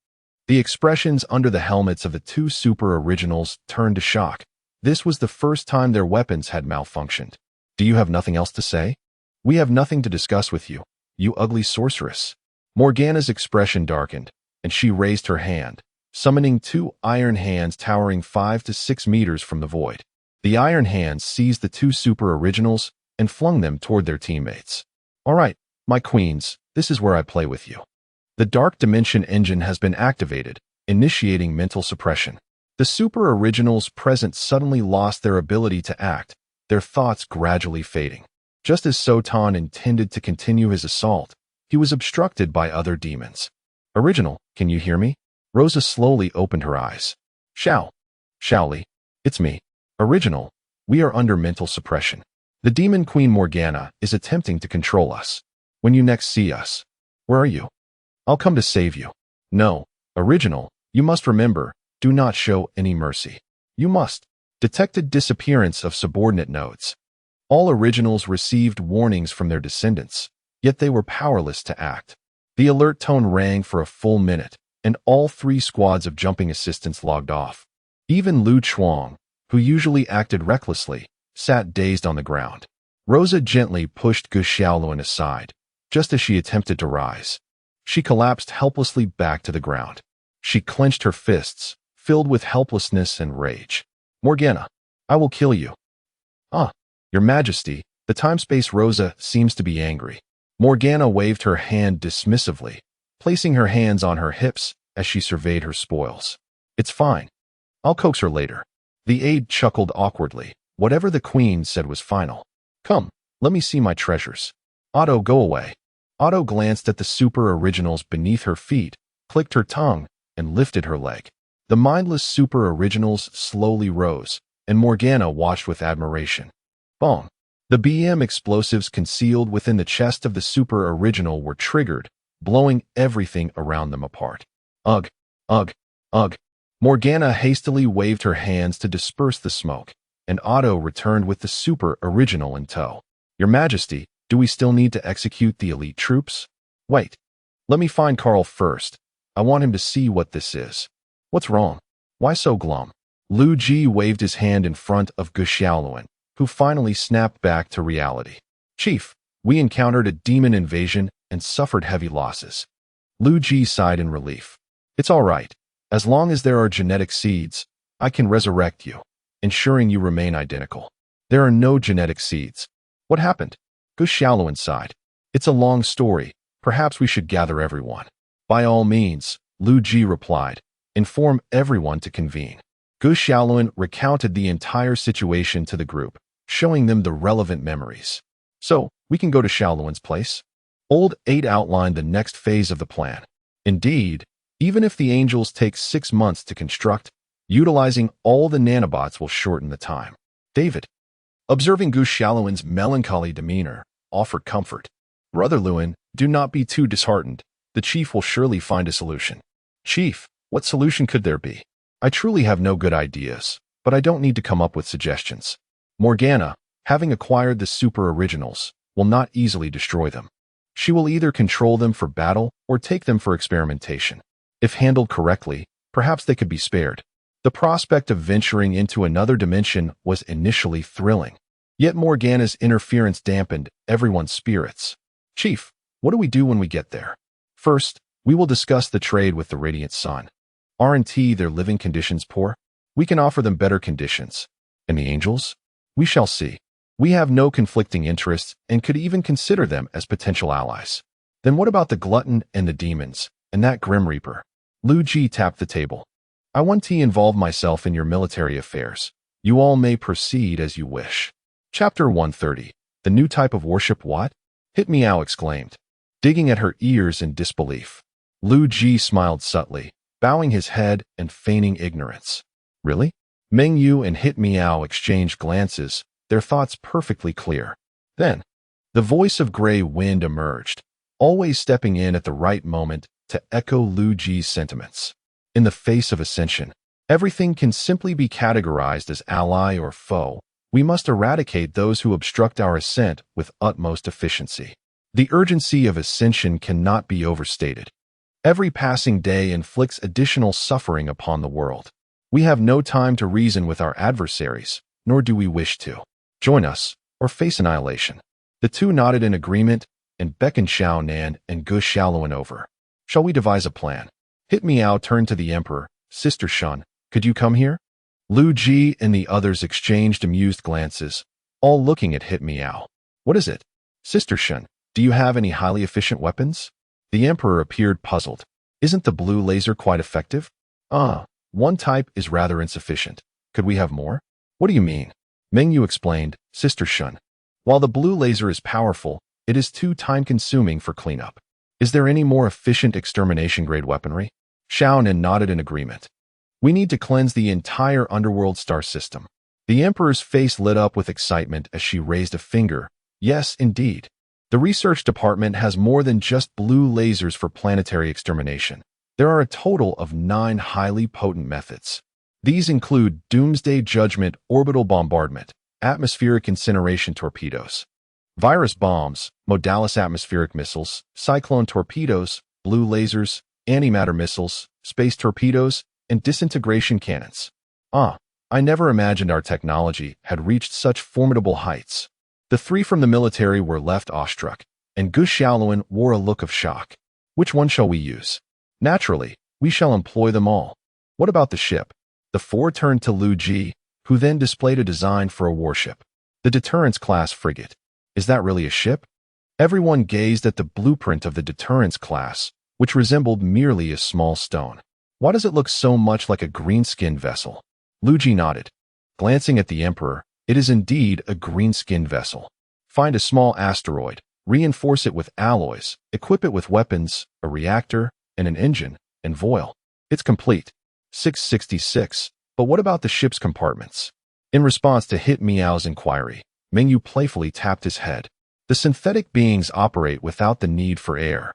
The expressions under the helmets of the two super originals turned to shock. This was the first time their weapons had malfunctioned. "Do you have nothing else to say?" "We have nothing to discuss with you, you ugly sorceress." Morgana's expression darkened, and she raised her hand, summoning 2 iron hands towering 5 to 6 meters from the void. The iron hands seized the 2 super originals and flung them toward their teammates. "All right, my queens, this is where I play with you." The Dark Dimension engine has been activated, initiating mental suppression. The super originals present suddenly lost their ability to act, their thoughts gradually fading. Just as Sotan intended to continue his assault, he was obstructed by other demons. "Original, can you hear me?" Rosa slowly opened her eyes. Shaoli, it's me. Original, we are under mental suppression. The demon queen Morgana is attempting to control us. When you next see us, where are you? I'll come to save you." "No, Original, you must remember, do not show any mercy. You must." Detected disappearance of subordinate nodes. All originals received warnings from their descendants, yet they were powerless to act. The alert tone rang for a full minute, and all 3 squads of jumping assistants logged off. Even Lu Chuang, who usually acted recklessly, sat dazed on the ground. Rosa gently pushed Gu Xiaoluan aside, just as she attempted to rise. She collapsed helplessly back to the ground. She clenched her fists, filled with helplessness and rage. "Morgana, I will kill you." "Ah, Your Majesty," the time-space Rosa seems to be angry. Morgana waved her hand dismissively, placing her hands on her hips as she surveyed her spoils. "It's fine. I'll coax her later." The aide chuckled awkwardly. Whatever the queen said was final. "Come, let me see my treasures." "Otto, go away." Otto glanced at the super originals beneath her feet, clicked her tongue, and lifted her leg. The mindless super originals slowly rose, and Morgana watched with admiration. Bong. The BM explosives concealed within the chest of the super original were triggered, blowing everything around them apart. Ugh, ugh, ugh. Morgana hastily waved her hands to disperse the smoke, and Otto returned with the super original in tow. "Your Majesty, do we still need to execute the elite troops?" "Wait. Let me find Carl first. I want him to see what this is." "What's wrong? Why so glum?" Liu Ji waved his hand in front of Gu Xiaoluan, who finally snapped back to reality. "Chief, we encountered a demon invasion and suffered heavy losses." Liu Ji sighed in relief. "It's all right. As long as there are genetic seeds, I can resurrect you, ensuring you remain identical. There are no genetic seeds. What happened? Gu Xiaoluan sighed. It's a long story. Perhaps we should gather everyone. By all means, Liu Ji replied. Inform everyone to convene. Gu Xiaoluan recounted the entire situation to the group, showing them the relevant memories. So, we can go to Xiaoluan's place? Old 8 outlined the next phase of the plan. Indeed, even if the angels take 6 months to construct, utilizing all the nanobots will shorten the time. David, observing Gu Xiaoluan's melancholy demeanor, offered comfort. Brother Luan, do not be too disheartened. The chief will surely find a solution. Chief, what solution could there be? I truly have no good ideas, but I don't need to come up with suggestions. Morgana, having acquired the super originals, will not easily destroy them. She will either control them for battle or take them for experimentation. If handled correctly, perhaps they could be spared. The prospect of venturing into another dimension was initially thrilling. Yet Morgana's interference dampened everyone's spirits. Chief, what do we do when we get there? First, we will discuss the trade with the Radiant Sun. Aren't their living conditions poor? We can offer them better conditions. And the angels? We shall see. We have no conflicting interests and could even consider them as potential allies. Then what about the glutton and the demons, and that Grim Reaper? Liu Ji tapped the table. I want to involve myself in your military affairs. You all may proceed as you wish. Chapter 130. The new type of worship what? Hit Meow exclaimed, digging at her ears in disbelief. Liu Ji smiled subtly, bowing his head and feigning ignorance. Really? Meng Yu and Hit Meow exchanged glances, their thoughts perfectly clear. Then, the voice of Grey Wind emerged, always stepping in at the right moment to echo Liu Ji's sentiments. In the face of Ascension, everything can simply be categorized as ally or foe. We must eradicate those who obstruct our ascent with utmost efficiency. The urgency of Ascension cannot be overstated. Every passing day inflicts additional suffering upon the world. We have no time to reason with our adversaries, nor do we wish to. Join us, or face annihilation. The two nodded in agreement and beckoned Xiao Nan and Gu Xiaoluan over. Shall we devise a plan? Hit Meow turned to the Emperor. Sister Shun, could you come here? Liu Ji and the others exchanged amused glances, all looking at Hit Meow. What is it? Sister Shun, do you have any highly efficient weapons? The Emperor appeared puzzled. Isn't the blue laser quite effective? One type is rather insufficient. Could we have more? What do you mean? Meng Yu explained, Sister Shun. While the blue laser is powerful, it is too time-consuming for cleanup. Is there any more efficient extermination-grade weaponry? Xiaonan nodded in agreement. We need to cleanse the entire underworld star system. The Emperor's face lit up with excitement as she raised a finger. Yes, indeed. The research department has more than just blue lasers for planetary extermination. There are a total of 9 highly potent methods. These include Doomsday Judgment orbital bombardment, atmospheric incineration torpedoes, virus bombs, Modalis atmospheric missiles, cyclone torpedoes, blue lasers, antimatter missiles, space torpedoes, and disintegration cannons. I never imagined our technology had reached such formidable heights. The 3 from the military were left awestruck, and Gu Xiaoluan wore a look of shock. Which one shall we use? Naturally, we shall employ them all. What about the ship? The 4 turned to Liu Ji, who then displayed a design for a warship. The Deterrence-class frigate. Is that really a ship? Everyone gazed at the blueprint of the Deterrence-class, which resembled merely a small stone. Why does it look so much like a green-skinned vessel? Liu Ji nodded. Glancing at the Emperor, it is indeed a green-skinned vessel. Find a small asteroid, reinforce it with alloys, equip it with weapons, a reactor, and an engine, and voila. It's complete. 666. But what about the ship's compartments? In response to Hit Meow's inquiry, Meng Yu playfully tapped his head. The synthetic beings operate without the need for air.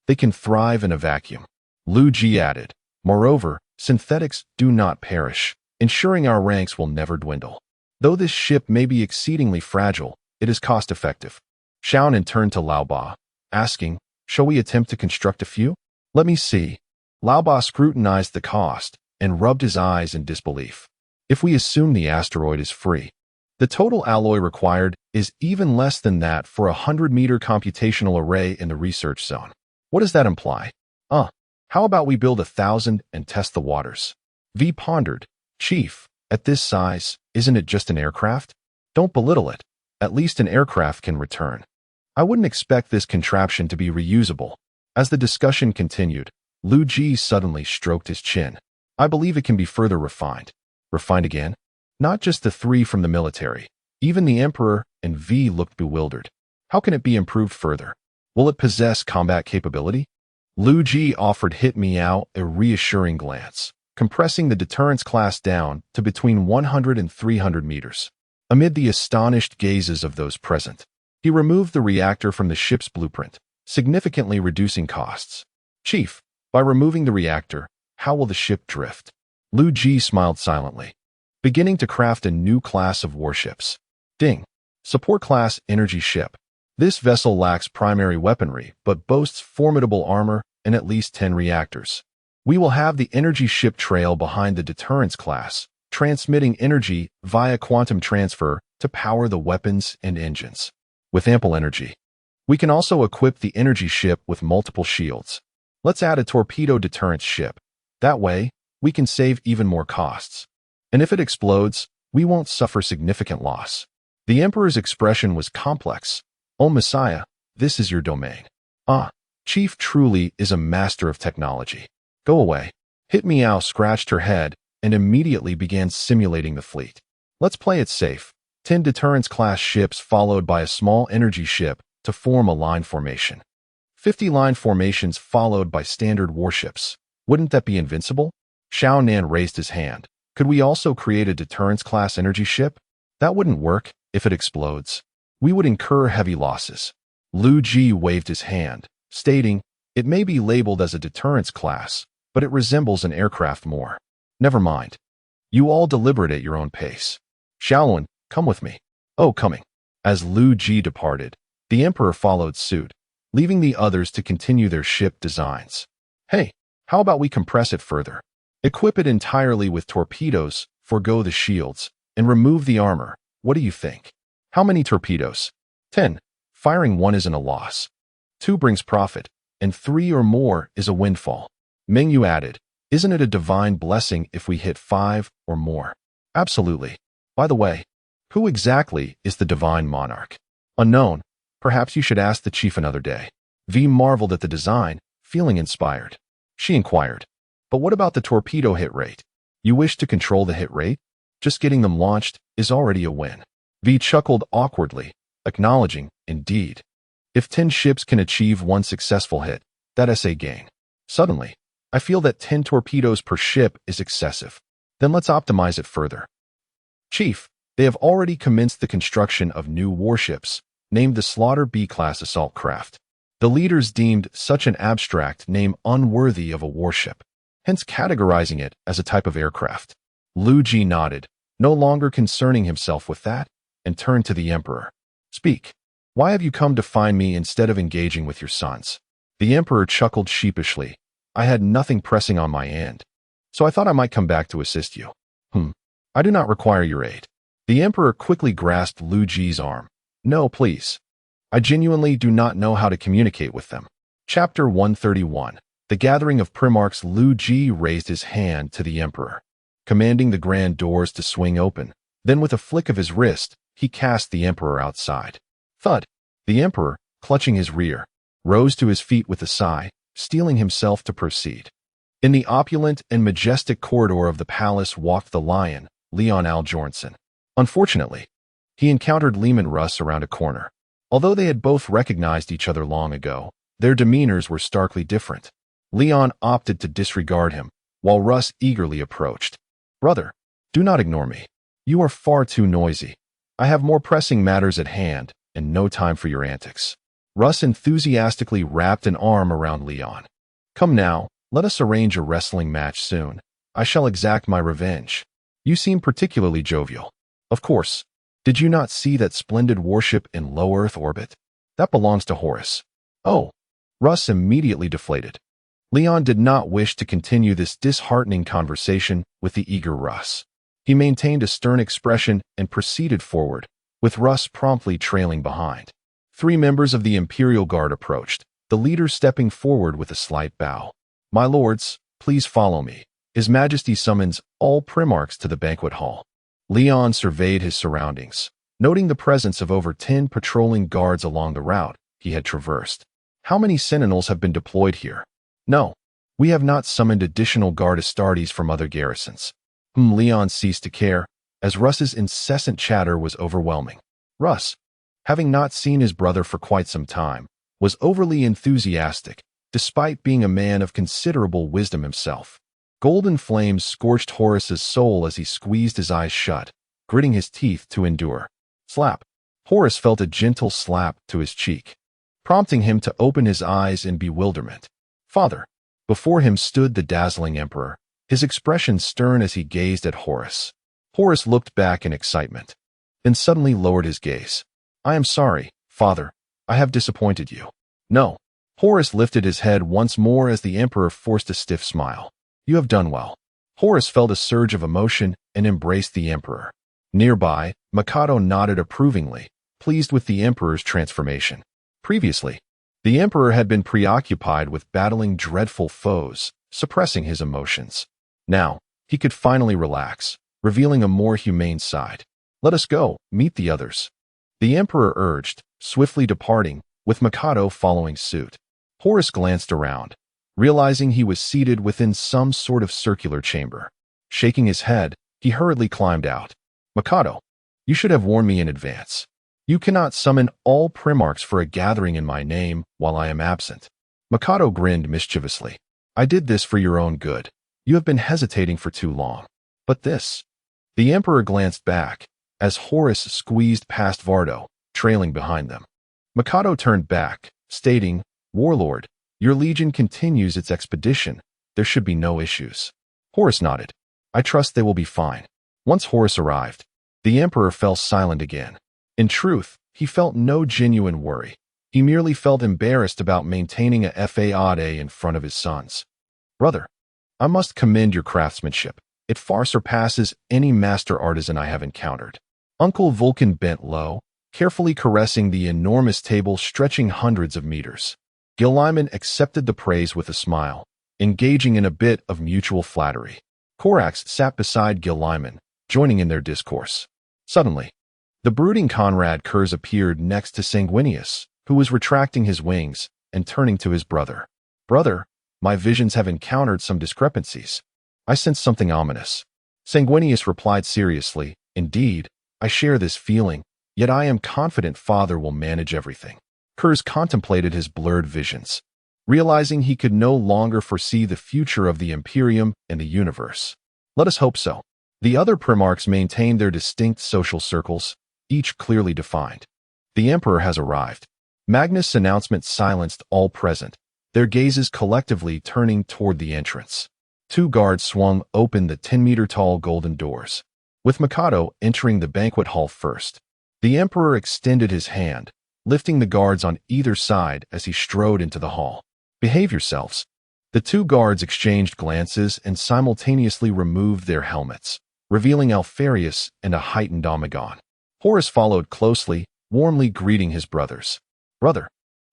They can thrive in a vacuum. Liu Ji added. Moreover, synthetics do not perish, ensuring our ranks will never dwindle. Though this ship may be exceedingly fragile, it is cost-effective. Xiaonan turned to Lao Ba, asking, shall we attempt to construct a few? Let me see. Lao Ba scrutinized the cost and rubbed his eyes in disbelief. If we assume the asteroid is free, the total alloy required is even less than that for a 100-meter computational array in the research zone. What does that imply? How about we build 1,000 and test the waters? V pondered. Chief, at this size, isn't it just an aircraft? Don't belittle it. At least an aircraft can return. I wouldn't expect this contraption to be reusable. As the discussion continued, Liu Ji suddenly stroked his chin. I believe it can be further refined. Refined again? Not just the three from the military. Even the Emperor and V looked bewildered. How can it be improved further? Will it possess combat capability? Liu Ji offered Hit Me Out a reassuring glance, compressing the deterrence class down to between 100 and 300 meters. Amid the astonished gazes of those present, he removed the reactor from the ship's blueprint, significantly reducing costs. Chief, by removing the reactor, how will the ship drift? Liu Ji smiled silently. Beginning to craft a new class of warships. Ding. Support class energy ship. This vessel lacks primary weaponry, but boasts formidable armor and at least 10 reactors. We will have the energy ship trail behind the deterrence class, transmitting energy via quantum transfer to power the weapons and engines. With ample energy, we can also equip the energy ship with multiple shields. Let's add a torpedo deterrence ship. That way, we can save even more costs. And if it explodes, we won't suffer significant loss. The Emperor's expression was complex. Oh, Messiah, this is your domain. Ah, Chief truly is a master of technology. Go away. Hit Me Out scratched her head and immediately began simulating the fleet. Let's play it safe. 10 deterrence-class ships followed by a small energy ship to form a line formation. 50 line formations followed by standard warships. Wouldn't that be invincible? Xiao Nan raised his hand. Could we also create a deterrence-class energy ship? That wouldn't work if it explodes. We would incur heavy losses. Liu Ji waved his hand, stating, it may be labeled as a deterrence class, but it resembles an aircraft more. Never mind. You all deliberate at your own pace. Xiaolun, come with me. Oh, coming. As Liu Ji departed, the Emperor followed suit, leaving the others to continue their ship designs. Hey, how about we compress it further? Equip it entirely with torpedoes, forgo the shields, and remove the armor. What do you think? How many torpedoes? 10. Firing 1 isn't a loss. 2 brings profit, and 3 or more is a windfall. Mengyu added, isn't it a divine blessing if we hit 5 or more? Absolutely. By the way, who exactly is the divine monarch? Unknown. Perhaps you should ask the chief another day. V marveled at the design, feeling inspired. She inquired, but what about the torpedo hit rate? You wish to control the hit rate? Just getting them launched is already a win. V chuckled awkwardly, acknowledging, indeed. If 10 ships can achieve 1 successful hit, that's a gain. Suddenly, I feel that 10 torpedoes per ship is excessive. Then let's optimize it further. Chief, they have already commenced the construction of new warships, named the Slaughter B-class assault craft. The leaders deemed such an abstract name unworthy of a warship, hence categorizing it as a type of aircraft. Liu Ji nodded, no longer concerning himself with that, and turned to the Emperor. Speak. Why have you come to find me instead of engaging with your sons? The Emperor chuckled sheepishly. I had nothing pressing on my end, so I thought I might come back to assist you. I do not require your aid. The Emperor quickly grasped Liu Ji's arm. No, please. I genuinely do not know how to communicate with them. Chapter 131. The Gathering of Primarchs. Liu Ji raised his hand to the Emperor, commanding the grand doors to swing open. Then with a flick of his wrist, he cast the Emperor outside. Thud. The Emperor, clutching his rear, rose to his feet with a sigh, steeling himself to proceed. In the opulent and majestic corridor of the palace walked the lion, Leon Aljornson. Unfortunately, he encountered Lehman Russ around a corner. Although they had both recognized each other long ago, their demeanors were starkly different. Leon opted to disregard him, while Russ eagerly approached. Brother, do not ignore me. You are far too noisy. I have more pressing matters at hand, and no time for your antics. Russ enthusiastically wrapped an arm around Leon. Come now, let us arrange a wrestling match soon. I shall exact my revenge. You seem particularly jovial. Of course. Did you not see that splendid warship in low Earth orbit? That belongs to Horus. Oh. Russ immediately deflated. Leon did not wish to continue this disheartening conversation with the eager Russ. He maintained a stern expression and proceeded forward, with Russ promptly trailing behind. 3 members of the Imperial Guard approached, the leader stepping forward with a slight bow. My lords, please follow me. His Majesty summons all primarchs to the banquet hall. Leon surveyed his surroundings, noting the presence of over 10 patrolling guards along the route he had traversed. How many sentinels have been deployed here? No, we have not summoned additional guard Astartes from other garrisons. Leon ceased to care, as Russ's incessant chatter was overwhelming. Russ, having not seen his brother for quite some time, was overly enthusiastic, despite being a man of considerable wisdom himself. Golden flames scorched Horus's soul as he squeezed his eyes shut, gritting his teeth to endure. Slap. Horus felt a gentle slap to his cheek, prompting him to open his eyes in bewilderment. Father. Before him stood the dazzling emperor, his expression stern as he gazed at Horus. Horus looked back in excitement, then suddenly lowered his gaze. I am sorry, Father. I have disappointed you. No. Horus lifted his head once more as the emperor forced a stiff smile. You have done well. Horus felt a surge of emotion and embraced the emperor. Nearby, Mikado nodded approvingly, pleased with the emperor's transformation. Previously, the emperor had been preoccupied with battling dreadful foes, suppressing his emotions. Now, he could finally relax, revealing a more humane side. Let us go, meet the others. The emperor urged, swiftly departing, with Mikado following suit. Horus glanced around, realizing he was seated within some sort of circular chamber. Shaking his head, he hurriedly climbed out. Mikado, you should have warned me in advance. You cannot summon all primarchs for a gathering in my name while I am absent. Mikado grinned mischievously. I did this for your own good. You have been hesitating for too long. But this... The emperor glanced back, as Horus squeezed past Vardo, trailing behind them. Mikado turned back, stating, Warlord, your legion continues its expedition. There should be no issues. Horus nodded. I trust they will be fine. Once Horus arrived, the emperor fell silent again. In truth, he felt no genuine worry. He merely felt embarrassed about maintaining a faade in front of his sons. Brother, I must commend your craftsmanship. It far surpasses any master artisan I have encountered. Uncle Vulcan bent low, carefully caressing the enormous table stretching hundreds of meters. Gil Lyman accepted the praise with a smile, engaging in a bit of mutual flattery. Korax sat beside Gil Lyman, joining in their discourse. Suddenly, the brooding Conrad Kurz appeared next to Sanguinius, who was retracting his wings and turning to his brother. Brother, my visions have encountered some discrepancies. I sense something ominous. Sanguinius replied seriously, Indeed, I share this feeling, yet I am confident Father will manage everything. Kurz contemplated his blurred visions, realizing he could no longer foresee the future of the Imperium and the universe. Let us hope so. The other primarchs maintained their distinct social circles, each clearly defined. The Emperor has arrived. Magnus' announcement silenced all present, their gazes collectively turning toward the entrance. 2 guards swung open the 10-meter-tall golden doors, with Mikado entering the banquet hall first. The Emperor extended his hand, lifting the guards on either side as he strode into the hall. Behave yourselves. The 2 guards exchanged glances and simultaneously removed their helmets, revealing Alfarius and a heightened Omegon. Horus followed closely, warmly greeting his brothers. Brother,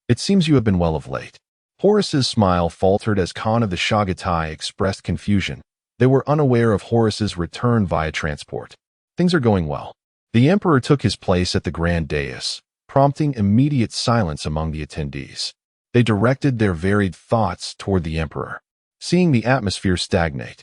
it seems you have been well of late. Horus's smile faltered as Khan of the Shagatai expressed confusion. They were unaware of Horus's return via transport. Things are going well. The Emperor took his place at the grand dais, prompting immediate silence among the attendees. They directed their varied thoughts toward the Emperor, seeing the atmosphere stagnate.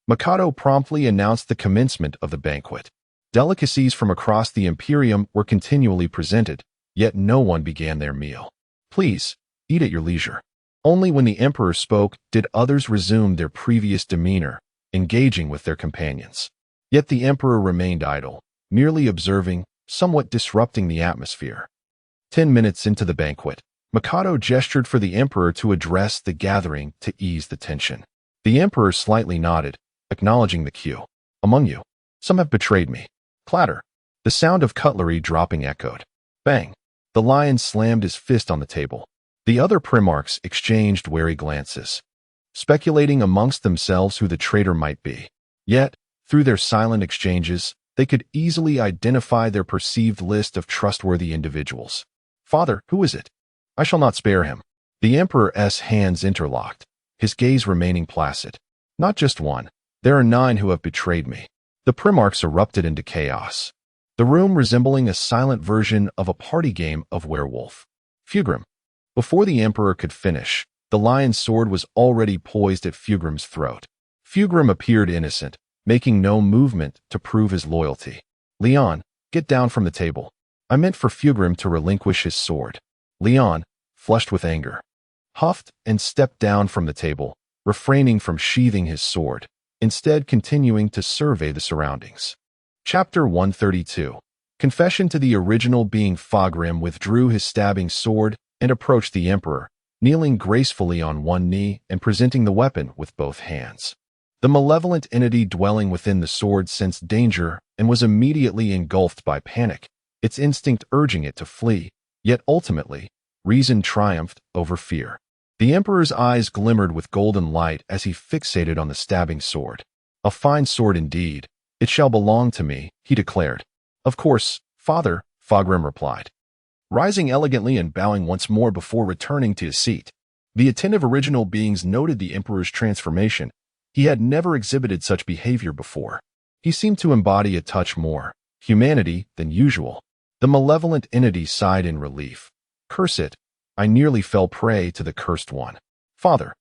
Mikado promptly announced the commencement of the banquet. Delicacies from across the Imperium were continually presented, yet no one began their meal. Please, eat at your leisure. Only when the Emperor spoke did others resume their previous demeanor, engaging with their companions. Yet the Emperor remained idle, merely observing, somewhat disrupting the atmosphere. 10 minutes into the banquet, Mikado gestured for the Emperor to address the gathering to ease the tension. The Emperor slightly nodded, acknowledging the cue. Among you, some have betrayed me. Clatter. The sound of cutlery dropping echoed. Bang. The lion slammed his fist on the table. The other primarchs exchanged wary glances, speculating amongst themselves who the traitor might be. Yet, through their silent exchanges, they could easily identify their perceived list of trustworthy individuals. Father, who is it? I shall not spare him. The Emperor's hands interlocked, his gaze remaining placid. Not just one. There are 9 who have betrayed me. The Primarchs erupted into chaos, the room resembling a silent version of a party game of werewolf. Fugrim. Before the Emperor could finish, the lion's sword was already poised at Fugrim's throat. Fugrim appeared innocent, making no movement to prove his loyalty. Leon, get down from the table. I meant for Fugrim to relinquish his sword. Leon, flushed with anger, huffed and stepped down from the table, refraining from sheathing his sword, instead continuing to survey the surroundings. Chapter 132. Confession to the original being. Fugrim withdrew his stabbing sword and approached the Emperor, kneeling gracefully on one knee and presenting the weapon with both hands. The malevolent entity dwelling within the sword sensed danger and was immediately engulfed by panic, its instinct urging it to flee, yet ultimately, reason triumphed over fear. The Emperor's eyes glimmered with golden light as he fixated on the stabbing sword. A fine sword indeed. It shall belong to me, he declared. Of course, Father, Fugrim replied, rising elegantly and bowing once more before returning to his seat. The attentive original beings noted the Emperor's transformation. He had never exhibited such behavior before. He seemed to embody a touch more humanity than usual. The malevolent entity sighed in relief. Curse it. I nearly fell prey to the cursed one. Father,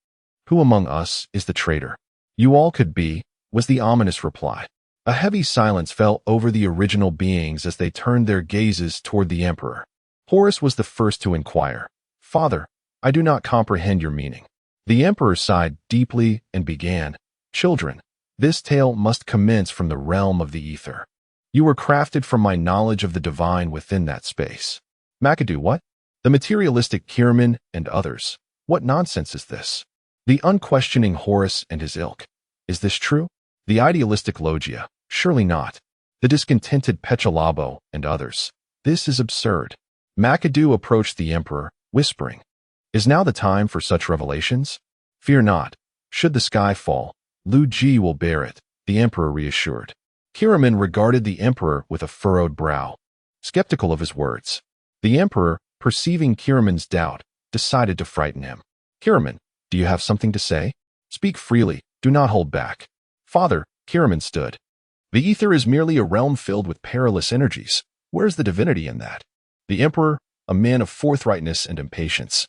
who among us is the traitor? You all could be, was the ominous reply. A heavy silence fell over the original beings as they turned their gazes toward the Emperor. Horus was the first to inquire. Father, I do not comprehend your meaning. The Emperor sighed deeply and began. Children, this tale must commence from the realm of the ether. You were crafted from my knowledge of the divine within that space. McAdoo, what? The materialistic Kierman and others. What nonsense is this? The unquestioning Horus and his ilk. Is this true? The idealistic Logia. Surely not. The discontented Pechalabo and others. This is absurd. McAdoo approached the Emperor, whispering, Is now the time for such revelations? Fear not. Should the sky fall, Liu Ji will bear it, the Emperor reassured. Kiraman regarded the Emperor with a furrowed brow, skeptical of his words. The Emperor, perceiving Kiraman's doubt, decided to frighten him. Kiraman, do you have something to say? Speak freely, do not hold back. Father, Kiraman stood. The ether is merely a realm filled with perilous energies. Where's the divinity in that? The Emperor, a man of forthrightness and impatience,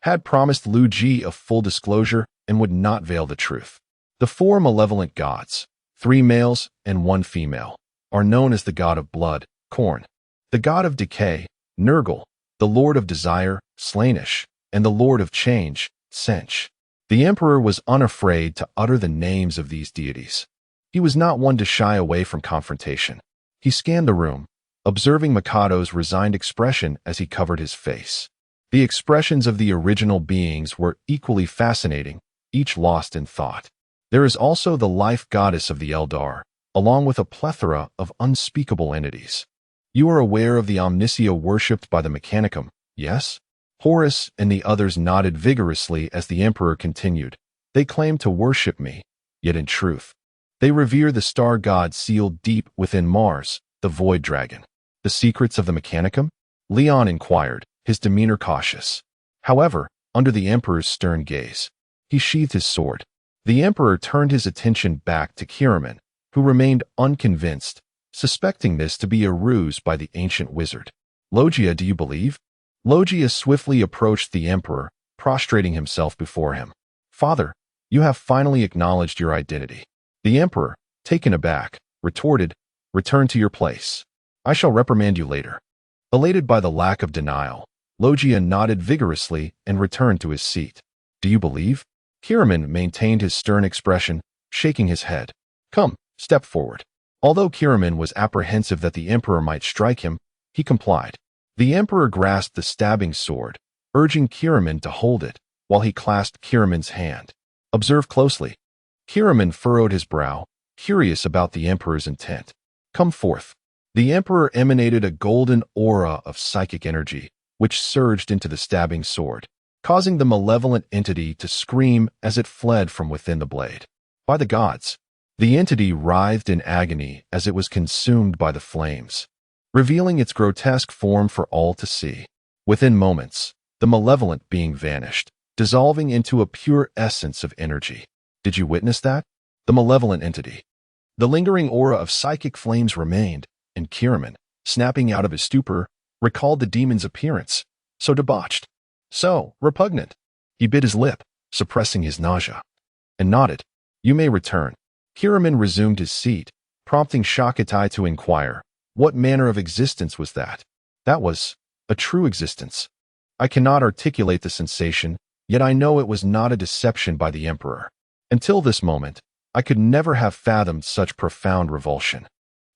had promised Liu Ji a full disclosure and would not veil the truth. The 4 malevolent gods, 3 males and 1 female, are known as the god of blood, Korn, the god of decay, Nurgle, the lord of desire, Slaanesh, and the lord of change, Sench. The Emperor was unafraid to utter the names of these deities. He was not one to shy away from confrontation. He scanned the room, observing Mikado's resigned expression as he covered his face. The expressions of the original beings were equally fascinating, each lost in thought. There is also the life goddess of the Eldar, along with a plethora of unspeakable entities. You are aware of the Omniscia worshipped by the Mechanicum, yes? Horus and the others nodded vigorously as the Emperor continued. They claim to worship me, yet in truth, they revere the star god sealed deep within Mars, the Void Dragon. The secrets of the Mechanicum? Leon inquired, his demeanor cautious. However, under the Emperor's stern gaze, he sheathed his sword. The Emperor turned his attention back to Kiraman, who remained unconvinced, suspecting this to be a ruse by the ancient wizard. Logia, do you believe? Logia swiftly approached the Emperor, prostrating himself before him. Father, you have finally acknowledged your identity. The Emperor, taken aback, retorted, Return to your place. I shall reprimand you later. Elated by the lack of denial, Logia nodded vigorously and returned to his seat. Do you believe? Kiraman maintained his stern expression, shaking his head. Come, step forward. Although Kiraman was apprehensive that the Emperor might strike him, he complied. The Emperor grasped the stabbing sword, urging Kiraman to hold it, while he clasped Kiraman's hand. Observe closely. Kiraman furrowed his brow, curious about the Emperor's intent. Come forth. The Emperor emanated a golden aura of psychic energy, which surged into the stabbing sword, causing the malevolent entity to scream as it fled from within the blade. By the gods! The entity writhed in agony as it was consumed by the flames, revealing its grotesque form for all to see. Within moments, the malevolent being vanished, dissolving into a pure essence of energy. Did you witness that? The malevolent entity. The lingering aura of psychic flames remained, and Kiraman, snapping out of his stupor, recalled the demon's appearance. So debauched. So repugnant. He bit his lip, suppressing his nausea, and nodded. You may return. Kiraman resumed his seat, prompting Shakatai to inquire, what manner of existence was that? That was a true existence. I cannot articulate the sensation, yet I know it was not a deception by the Emperor. Until this moment, I could never have fathomed such profound revulsion.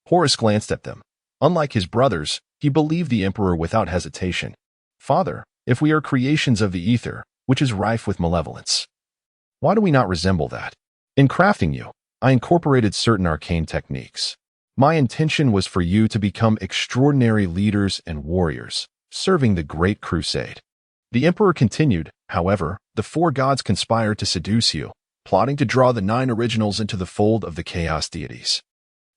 Horus glanced at them. Unlike his brothers, he believed the Emperor without hesitation. Father, if we are creations of the ether, which is rife with malevolence, why do we not resemble that? In crafting you, I incorporated certain arcane techniques. My intention was for you to become extraordinary leaders and warriors, serving the Great Crusade. The Emperor continued, however, the four gods conspired to seduce you, plotting to draw the 9 originals into the fold of the chaos deities.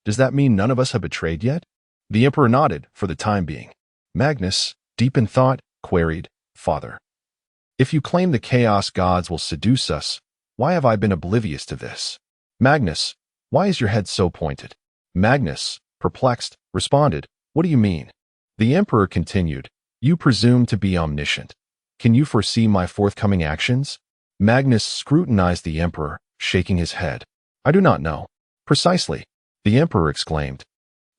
Does that mean none of us have betrayed yet? The Emperor nodded for the time being. Magnus, deep in thought, queried, Father, if you claim the chaos gods will seduce us, why have I been oblivious to this? Magnus, why is your head so pointed? Magnus, perplexed, responded, What do you mean? The Emperor continued, You presume to be omniscient. Can you foresee my forthcoming actions? Magnus scrutinized the Emperor, shaking his head. I do not know. Precisely. The Emperor exclaimed.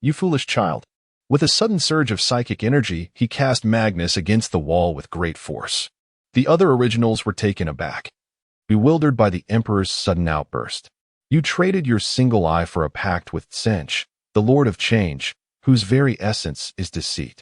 You foolish child. With a sudden surge of psychic energy, he cast Magnus against the wall with great force. The other originals were taken aback, bewildered by the Emperor's sudden outburst. You traded your single eye for a pact with Tsench, the Lord of Change, whose very essence is deceit.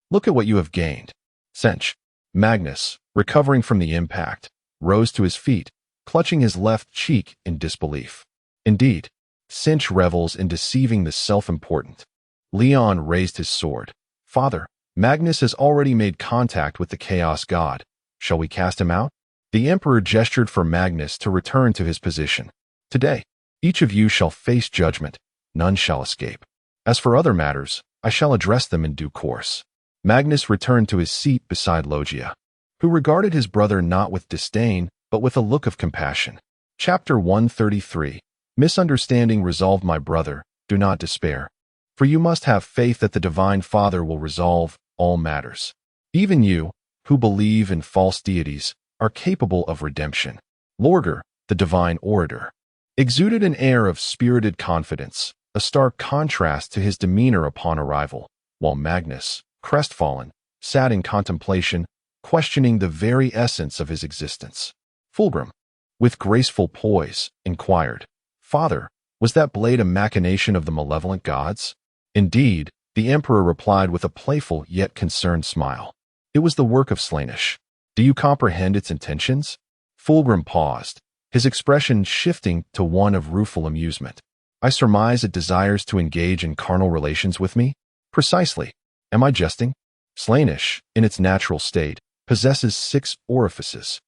Look at what you have gained. Tsench. Magnus, recovering from the impact, rose to his feet, clutching his left cheek in disbelief. Indeed, Tsench revels in deceiving the self-important. Leon raised his sword. Father, Magnus has already made contact with the Chaos God. Shall we cast him out? The Emperor gestured for Magnus to return to his position. Today, each of you shall face judgment. None shall escape. As for other matters, I shall address them in due course. Magnus returned to his seat beside Logia, who regarded his brother not with disdain, but with a look of compassion. Chapter 133. Misunderstanding resolved. My brother, do not despair, for you must have faith that the Divine Father will resolve all matters. Even you, who believe in false deities, are capable of redemption. Lorgar, the divine orator, exuded an air of spirited confidence, a stark contrast to his demeanor upon arrival, while Magnus, crestfallen, sat in contemplation, questioning the very essence of his existence. Fulgrim, with graceful poise, inquired, Father, was that blade a machination of the malevolent gods? Indeed, the Emperor replied with a playful yet concerned smile. It was the work of Slaanesh. Do you comprehend its intentions? Fulgrim paused, his expression shifting to one of rueful amusement. I surmise it desires to engage in carnal relations with me? Precisely. Am I jesting? Slaanesh, in its natural state, possesses 6 orifices.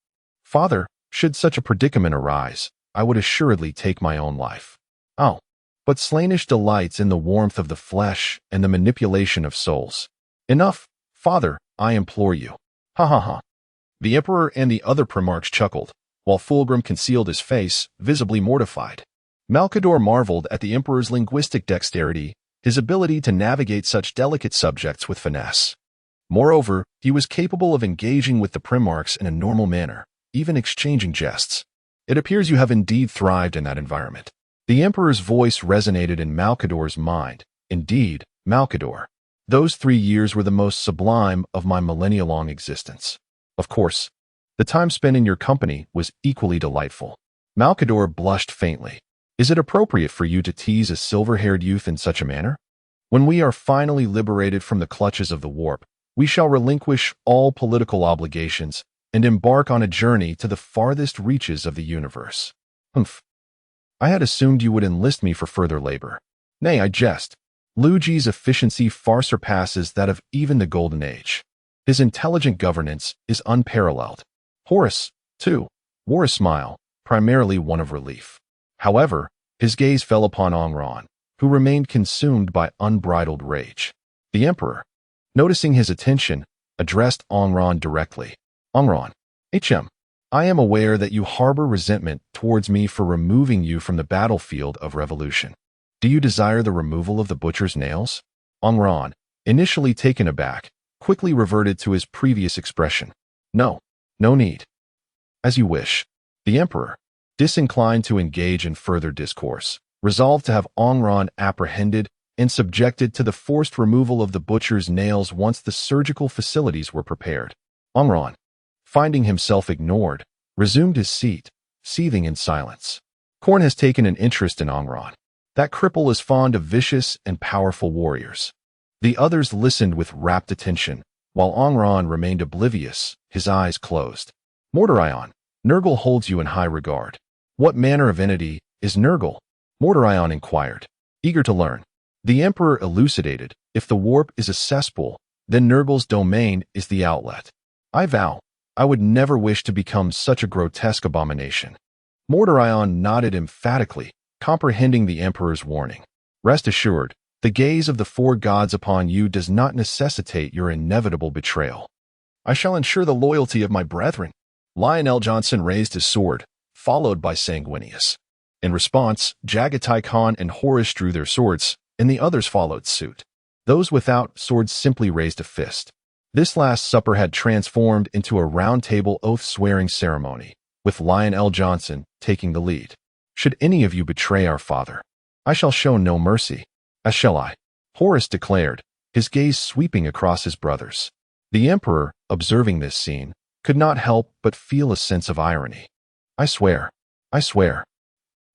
Father, should such a predicament arise, I would assuredly take my own life. Oh, but Slaanesh delights in the warmth of the flesh and the manipulation of souls. Enough, Father, I implore you. Ha ha ha. The Emperor and the other primarchs chuckled, while Fulgrim concealed his face, visibly mortified. Malkador marveled at the Emperor's linguistic dexterity, his ability to navigate such delicate subjects with finesse. Moreover, he was capable of engaging with the primarchs in a normal manner, even exchanging jests. It appears you have indeed thrived in that environment. The Emperor's voice resonated in Malkador's mind. Indeed, Malkador. Those 3 years were the most sublime of my millennia-long existence. Of course, the time spent in your company was equally delightful. Malkador blushed faintly. Is it appropriate for you to tease a silver-haired youth in such a manner? When we are finally liberated from the clutches of the warp, we shall relinquish all political obligations and embark on a journey to the farthest reaches of the universe. Humph. I had assumed you would enlist me for further labor. Nay, I jest. Liu Ji's efficiency far surpasses that of even the Golden Age. His intelligent governance is unparalleled. Horus, too, wore a smile, primarily one of relief. However, his gaze fell upon Angron, who remained consumed by unbridled rage. The Emperor, noticing his attention, addressed Angron directly. Angron, HM, I am aware that you harbor resentment towards me for removing you from the battlefield of revolution. Do you desire the removal of the butcher's nails? Ongran, initially taken aback, quickly reverted to his previous expression. No, no need. As you wish. The Emperor, disinclined to engage in further discourse, resolved to have Ongran apprehended and subjected to the forced removal of the butcher's nails once the surgical facilities were prepared. Ongran, finding himself ignored, resumed his seat, seething in silence. Khorne has taken an interest in Ongran. That cripple is fond of vicious and powerful warriors. The others listened with rapt attention, while Ongran remained oblivious, his eyes closed. Mordorion, Nurgle holds you in high regard. What manner of entity is Nurgle? Mordorion inquired, eager to learn. The Emperor elucidated, if the warp is a cesspool, then Nurgle's domain is the outlet. I vow, I would never wish to become such a grotesque abomination. Mordorion nodded emphatically, comprehending the Emperor's warning. Rest assured, the gaze of the four gods upon you does not necessitate your inevitable betrayal. I shall ensure the loyalty of my brethren. Lionel Johnson raised his sword, followed by Sanguinius. In response, Jagatai Khan and Horus drew their swords, and the others followed suit. Those without swords simply raised a fist. This Last Supper had transformed into a round-table oath-swearing ceremony, with Lionel Johnson taking the lead. Should any of you betray our father, I shall show no mercy, as shall I, Horus declared, his gaze sweeping across his brothers. The Emperor, observing this scene, could not help but feel a sense of irony. I swear.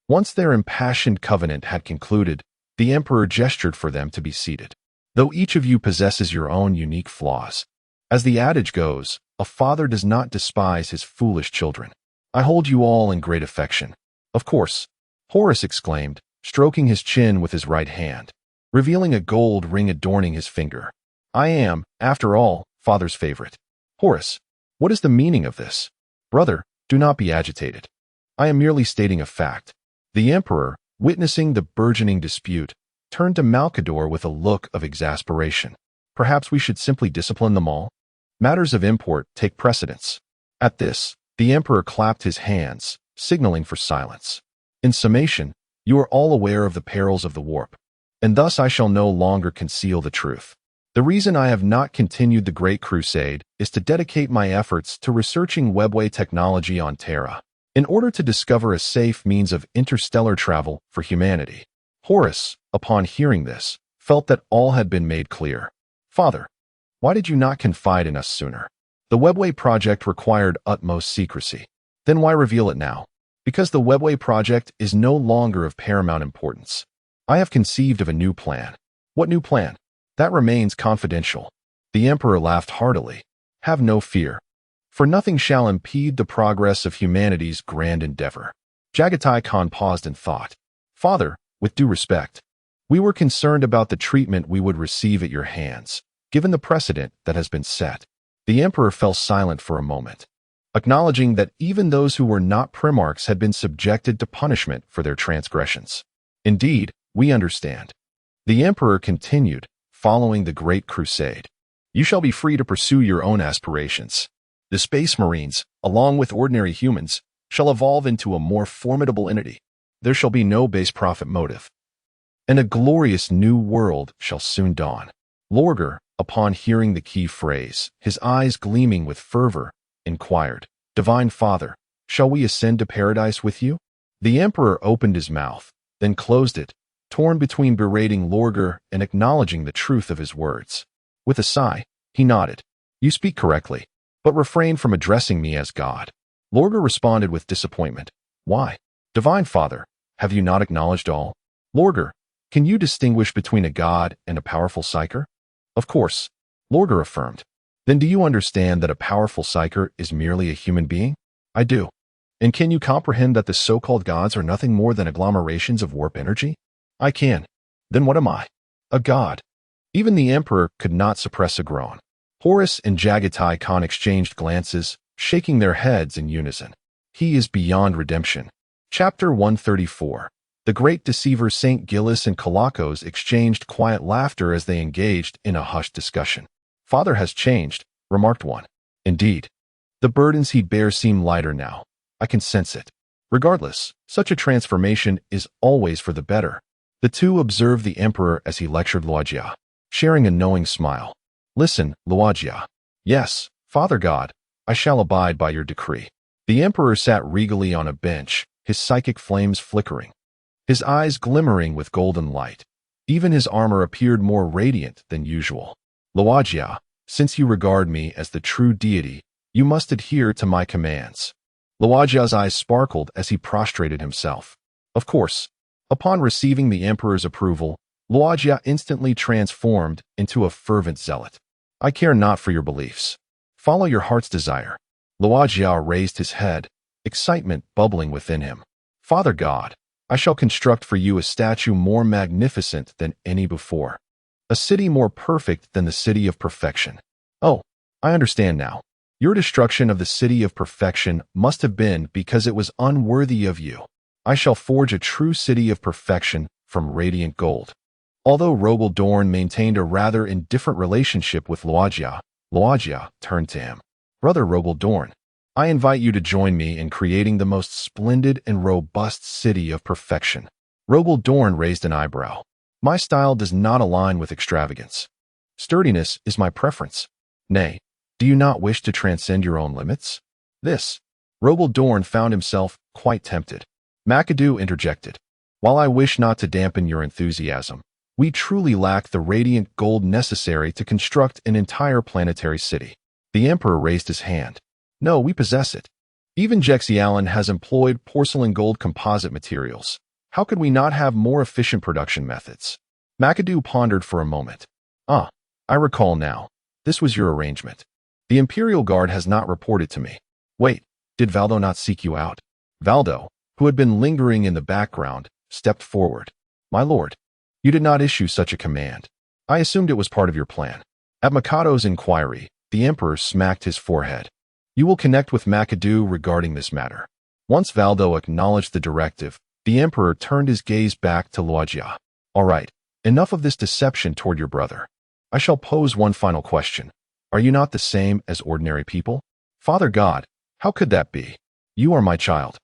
Once their impassioned covenant had concluded, the Emperor gestured for them to be seated. Though each of you possesses your own unique flaws, as the adage goes, a father does not despise his foolish children. I hold you all in great affection. Of course, Horus exclaimed, stroking his chin with his right hand, revealing a gold ring adorning his finger. I am, after all, father's favorite. Horus, what is the meaning of this? Brother, do not be agitated. I am merely stating a fact. The Emperor, witnessing the burgeoning dispute, turned to Malcador with a look of exasperation. Perhaps we should simply discipline them all? Matters of import take precedence. At this, the Emperor clapped his hands, signaling for silence. In summation, you are all aware of the perils of the warp, and thus I shall no longer conceal the truth. The reason I have not continued the Great Crusade is to dedicate my efforts to researching webway technology on Terra, in order to discover a safe means of interstellar travel for humanity. Horus, upon hearing this, felt that all had been made clear. Father, why did you not confide in us sooner? The Webway project required utmost secrecy. Then why reveal it now? Because the Webway project is no longer of paramount importance. I have conceived of a new plan. What new plan? That remains confidential. The Emperor laughed heartily. Have no fear, for nothing shall impede the progress of humanity's grand endeavor. Jagatai Khan paused in thought. Father, with due respect, we were concerned about the treatment we would receive at your hands, given the precedent that has been set. The Emperor fell silent for a moment, acknowledging that even those who were not Primarchs had been subjected to punishment for their transgressions. Indeed, we understand. The Emperor continued, following the Great Crusade. You shall be free to pursue your own aspirations. The Space Marines, along with ordinary humans, shall evolve into a more formidable entity. There shall be no base profit motive. And a glorious new world shall soon dawn. Lorgar, upon hearing the key phrase, his eyes gleaming with fervor, inquired, Divine Father, shall we ascend to paradise with you? The Emperor opened his mouth, then closed it, torn between berating Lorgar and acknowledging the truth of his words. With a sigh, he nodded. You speak correctly, but refrain from addressing me as God. Lorgar responded with disappointment. Why? Divine Father, have you not acknowledged all? Lorgar, can you distinguish between a god and a powerful psyker? Of course, Lorgar affirmed. Then do you understand that a powerful psyker is merely a human being? I do. And can you comprehend that the so-called gods are nothing more than agglomerations of warp energy? I can. Then what am I? A god. Even the Emperor could not suppress a groan. Horus and Jagatai Khan exchanged glances, shaking their heads in unison. He is beyond redemption. Chapter 134. The great deceivers St. Gillis and Kalakos exchanged quiet laughter as they engaged in a hushed discussion. Father has changed, remarked one. Indeed. The burdens he bears seem lighter now. I can sense it. Regardless, such a transformation is always for the better. The two observed the emperor as he lectured Liu Ji, sharing a knowing smile. Listen, Liu Ji. Yes, Father God, I shall abide by your decree. The emperor sat regally on a bench, his psychic flames flickering, his eyes glimmering with golden light. Even his armor appeared more radiant than usual. Liu Ji, since you regard me as the true deity, you must adhere to my commands. Liu Ji's eyes sparkled as he prostrated himself. Of course, upon receiving the emperor's approval, Liu Ji instantly transformed into a fervent zealot. I care not for your beliefs. Follow your heart's desire. Liu Ji raised his head, excitement bubbling within him. Father God, I shall construct for you a statue more magnificent than any before. A city more perfect than the city of perfection. Oh, I understand now. Your destruction of the city of perfection must have been because it was unworthy of you. I shall forge a true city of perfection from radiant gold. Although Roble Dorn maintained a rather indifferent relationship with Liu Ji turned to him. Brother Roble Dorn, I invite you to join me in creating the most splendid and robust city of perfection. Roble Dorn raised an eyebrow. My style does not align with extravagance. Sturdiness is my preference. Nay, do you not wish to transcend your own limits? Roble Dorn found himself quite tempted. McAdoo interjected. While I wish not to dampen your enthusiasm, we truly lack the radiant gold necessary to construct an entire planetary city. The Emperor raised his hand. No, we possess it. Even Jexialan has employed porcelain gold composite materials. How could we not have more efficient production methods? McAdoo pondered for a moment. I recall now. This was your arrangement. The Imperial Guard has not reported to me. Wait, did Valdo not seek you out? Valdo, who had been lingering in the background, stepped forward. My lord, you did not issue such a command. I assumed it was part of your plan. At Mikado's inquiry, the Emperor smacked his forehead. You will connect with McAdoo regarding this matter. Once Valdo acknowledged the directive, the Emperor turned his gaze back to Liu Ji. All right, enough of this deception toward your brother. I shall pose one final question. Are you not the same as ordinary people? Father God, how could that be? You are my child.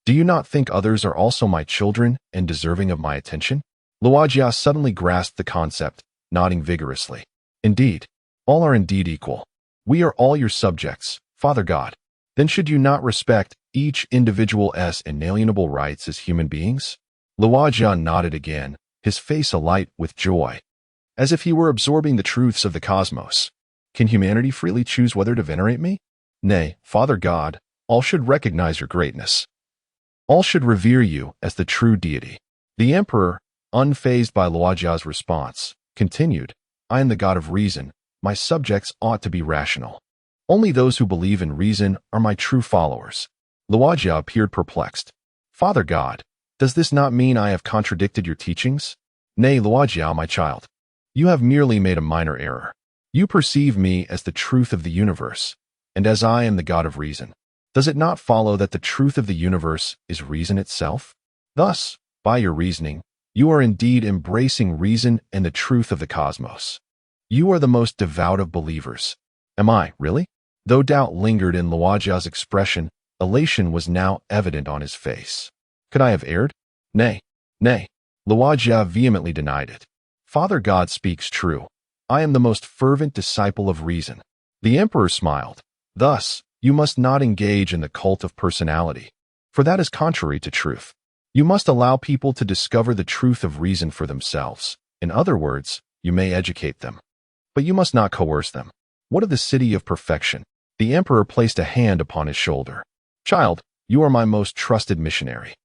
Do you not think others are also my children and deserving of my attention? Liu Ji suddenly grasped the concept, nodding vigorously. Indeed, all are indeed equal. We are all your subjects, Father God. Then should you not respect each individual's inalienable rights as human beings? Liu Ji nodded again, his face alight with joy, as if he were absorbing the truths of the cosmos. Can humanity freely choose whether to venerate me? Nay, Father God, all should recognize your greatness. All should revere you as the true deity. The Emperor, unfazed by Liu Ji's response, continued, I am the God of reason. My subjects ought to be rational. Only those who believe in reason are my true followers. Liu Ji appeared perplexed. Father God, does this not mean I have contradicted your teachings? Nay, Liu Ji, my child. You have merely made a minor error. You perceive me as the truth of the universe, and as I am the God of reason. Does it not follow that the truth of the universe is reason itself? Thus, by your reasoning, you are indeed embracing reason and the truth of the cosmos. You are the most devout of believers. Am I, really? Though doubt lingered in Liu Ji's expression, elation was now evident on his face. Could I have erred? Nay. Liu Ji vehemently denied it. Father God speaks true. I am the most fervent disciple of reason. The Emperor smiled. Thus, you must not engage in the cult of personality, for that is contrary to truth. You must allow people to discover the truth of reason for themselves. In other words, you may educate them, but you must not coerce them. What of the city of perfection? The Emperor placed a hand upon his shoulder. Child, you are my most trusted missionary.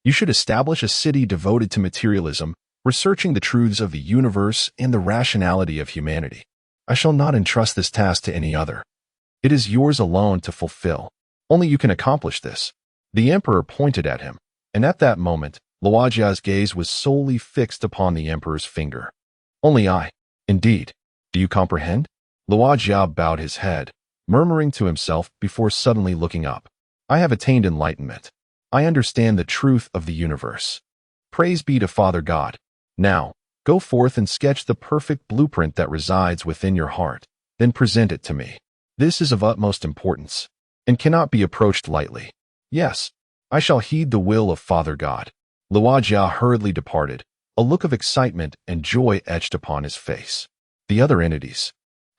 You should establish a city devoted to materialism, researching the truths of the universe and the rationality of humanity. I shall not entrust this task to any other. It is yours alone to fulfill. Only you can accomplish this. The Emperor pointed at him, and at that moment, Liu Ji's gaze was solely fixed upon the Emperor's finger. Only I. Indeed. Do you comprehend? Liu Ji bowed his head, murmuring to himself before suddenly looking up. I have attained enlightenment. I understand the truth of the universe. Praise be to Father God. Now, go forth and sketch the perfect blueprint that resides within your heart, then present it to me. This is of utmost importance. and cannot be approached lightly. Yes, I shall heed the will of Father God. Liu Ji hurriedly departed, a look of excitement and joy etched upon his face. The other entities,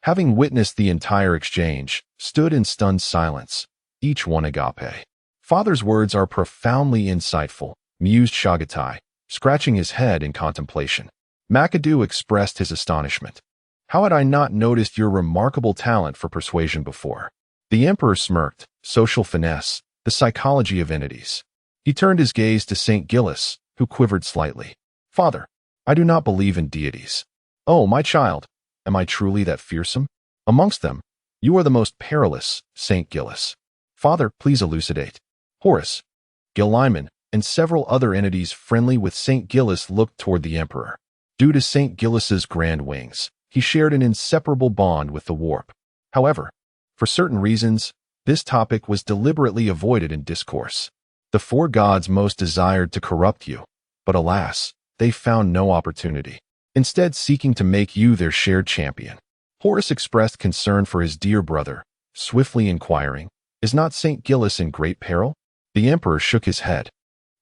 having witnessed the entire exchange, stood in stunned silence, each one agape. Father's words are profoundly insightful, mused Shagatai, scratching his head in contemplation. McAdoo expressed his astonishment. How had I not noticed your remarkable talent for persuasion before? The Emperor smirked. Social finesse, the psychology of entities. He turned his gaze to St. Gillis, who quivered slightly. Father, I do not believe in deities. Oh, my child, am I truly that fearsome? Amongst them, you are the most perilous, St. Gillis. Father, please elucidate. Horus, Gilliman, and several other entities friendly with St. Gillis looked toward the Emperor. Due to St. Gillis's grand wings, he shared an inseparable bond with the warp. However, for certain reasons, this topic was deliberately avoided in discourse. The four gods most desired to corrupt you, but alas, they found no opportunity, instead seeking to make you their shared champion. Horus expressed concern for his dear brother, swiftly inquiring, "Is not St. Gillis in great peril?" The Emperor shook his head.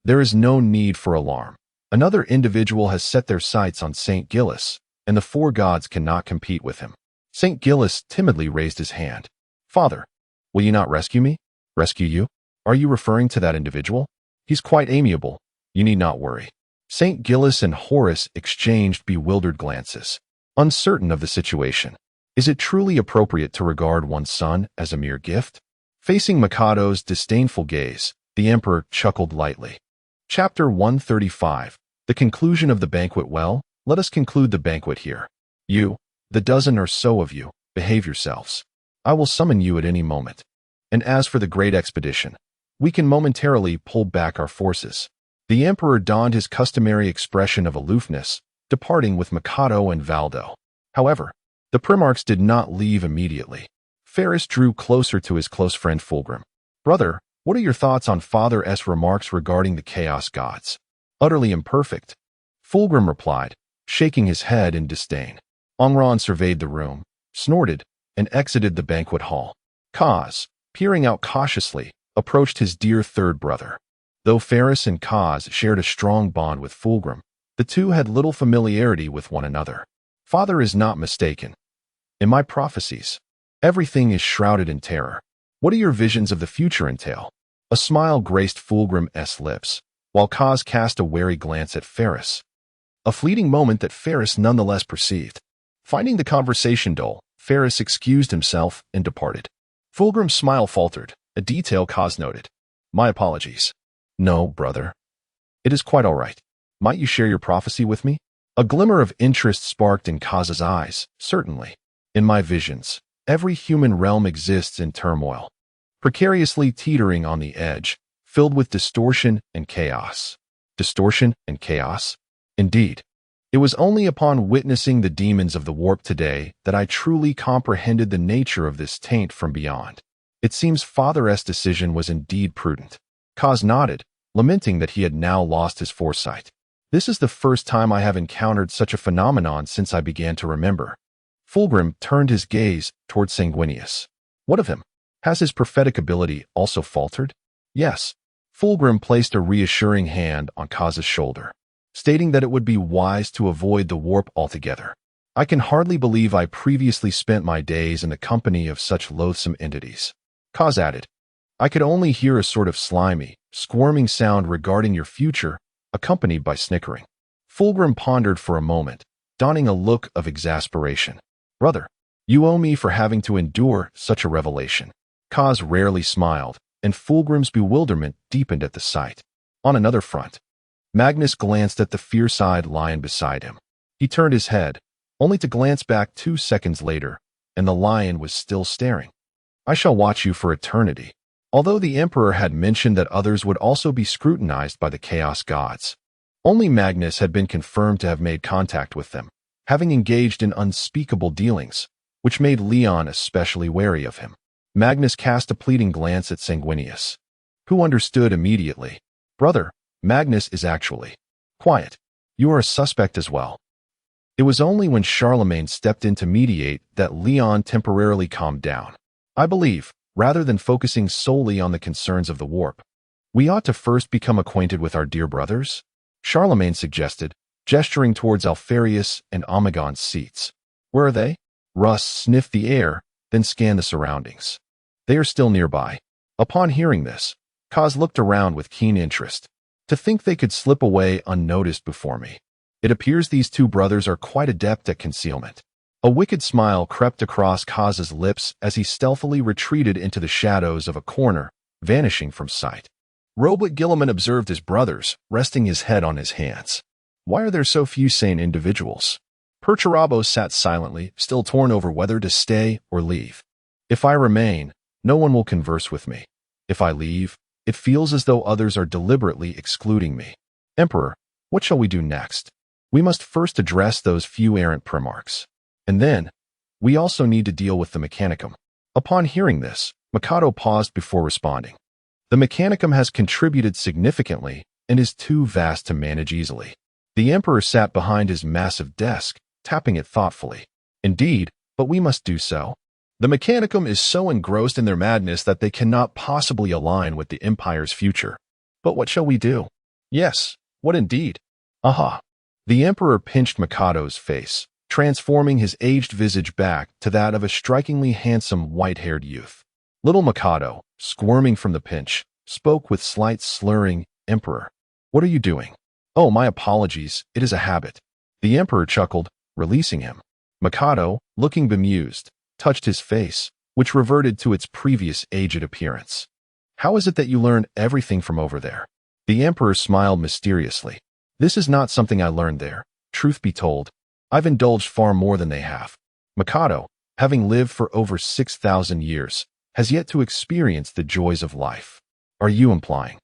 There is no need for alarm. Another individual has set their sights on St. Gillis, and the four gods cannot compete with him. St. Gillis timidly raised his hand. Father, will you not rescue me? Rescue you? Are you referring to that individual? He's quite amiable. You need not worry. St. Gillis and Horus exchanged bewildered glances, uncertain of the situation. Is it truly appropriate to regard one's son as a mere gift? Facing Mikado's disdainful gaze, the Emperor chuckled lightly. Chapter 135. The conclusion of the banquet. Well, let us conclude the banquet here. You, the dozen or so of you, behave yourselves. I will summon you at any moment. And as for the great expedition, we can momentarily pull back our forces. The Emperor donned his customary expression of aloofness, departing with Mikado and Valdo. However, the Primarchs did not leave immediately. Ferris drew closer to his close friend Fulgrim. Brother, what are your thoughts on Father's remarks regarding the Chaos Gods? Utterly imperfect. Fulgrim replied, shaking his head in disdain. Angron surveyed the room, snorted, and exited the banquet hall. Kaz, peering out cautiously, approached his dear third brother. Though Ferris and Kaz shared a strong bond with Fulgrim, the two had little familiarity with one another. Father is not mistaken. In my prophecies, everything is shrouded in terror. What do your visions of the future entail? A smile graced Fulgrim's lips, while Kaz cast a wary glance at Ferris. A fleeting moment that Ferris nonetheless perceived. Finding the conversation dull, Ferris excused himself and departed. Fulgrim's smile faltered, a detail Kaz noted. My apologies. No, brother. It is quite all right. Might you share your prophecy with me? A glimmer of interest sparked in Kaz's eyes. Certainly. In my visions, every human realm exists in turmoil, precariously teetering on the edge, filled with distortion and chaos. Distortion and chaos? Indeed. It was only upon witnessing the demons of the warp today that I truly comprehended the nature of this taint from beyond. It seems Father's decision was indeed prudent. Kaz nodded, lamenting that he had now lost his foresight. This is the first time I have encountered such a phenomenon since I began to remember. Fulgrim turned his gaze toward Sanguinius. What of him? Has his prophetic ability also faltered? Yes. Fulgrim placed a reassuring hand on Kaz's shoulder, stating that it would be wise to avoid the warp altogether. I can hardly believe I previously spent my days in the company of such loathsome entities. Kaz added, I could only hear a sort of slimy, squirming sound regarding your future, accompanied by snickering. Fulgrim pondered for a moment, donning a look of exasperation. Brother, you owe me for having to endure such a revelation. Kaz rarely smiled, and Fulgrim's bewilderment deepened at the sight. On another front, Magnus glanced at the fierce-eyed lion beside him. He turned his head, only to glance back 2 seconds later, and the lion was still staring. I shall watch you for eternity. Although the Emperor had mentioned that others would also be scrutinized by the Chaos Gods, only Magnus had been confirmed to have made contact with them, having engaged in unspeakable dealings, which made Leon especially wary of him. Magnus cast a pleading glance at Sanguinius, who understood immediately. Brother, Magnus is actually quiet. You are a suspect as well. It was only when Charlemagne stepped in to mediate that Leon temporarily calmed down. I believe, rather than focusing solely on the concerns of the warp. We ought to first become acquainted with our dear brothers, Charlemagne suggested, gesturing towards Alfarius and Omegon's seats. Where are they? Russ sniffed the air, then scanned the surroundings. They are still nearby. Upon hearing this, Kaz looked around with keen interest. To think they could slip away unnoticed before me. It appears these two brothers are quite adept at concealment. A wicked smile crept across Kaz's lips as he stealthily retreated into the shadows of a corner, vanishing from sight. Robert Gilliman observed his brothers, resting his head on his hands. Why are there so few sane individuals? Perturabo sat silently, still torn over whether to stay or leave. If I remain, no one will converse with me. If I leave, it feels as though others are deliberately excluding me. Emperor, what shall we do next? We must first address those few errant primarchs. And then, we also need to deal with the Mechanicum. Upon hearing this, Mikado paused before responding. The Mechanicum has contributed significantly and is too vast to manage easily. The Emperor sat behind his massive desk, tapping it thoughtfully. Indeed, but we must do so. The Mechanicum is so engrossed in their madness that they cannot possibly align with the Empire's future. But what shall we do? Yes, what indeed? Aha. The Emperor pinched Mikado's face, transforming his aged visage back to that of a strikingly handsome white-haired youth. Little Mikado, squirming from the pinch, spoke with slight slurring, Emperor, what are you doing? Oh, my apologies, it is a habit. The Emperor chuckled, releasing him. Mikado, looking bemused, touched his face, which reverted to its previous aged appearance. How is it that you learned everything from over there? The Emperor smiled mysteriously. This is not something I learned there. Truth be told, I've indulged far more than they have. Mikado, having lived for over 6,000 years, has yet to experience the joys of life. Are you implying?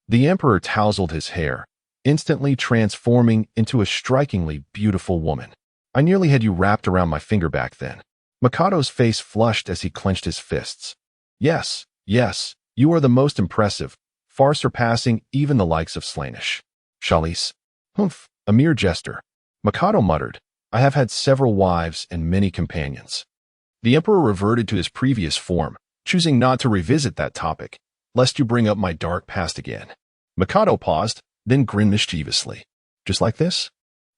The Emperor tousled his hair, instantly transforming into a strikingly beautiful woman. I nearly had you wrapped around my finger back then. Mikado's face flushed as he clenched his fists. Yes, you are the most impressive, far surpassing even the likes of Slaanesh. Chalice. Humph, a mere jester. Mikado muttered, I have had several wives and many companions. The Emperor reverted to his previous form, choosing not to revisit that topic, lest you bring up my dark past again. Mikado paused, then grinned mischievously. Just like this?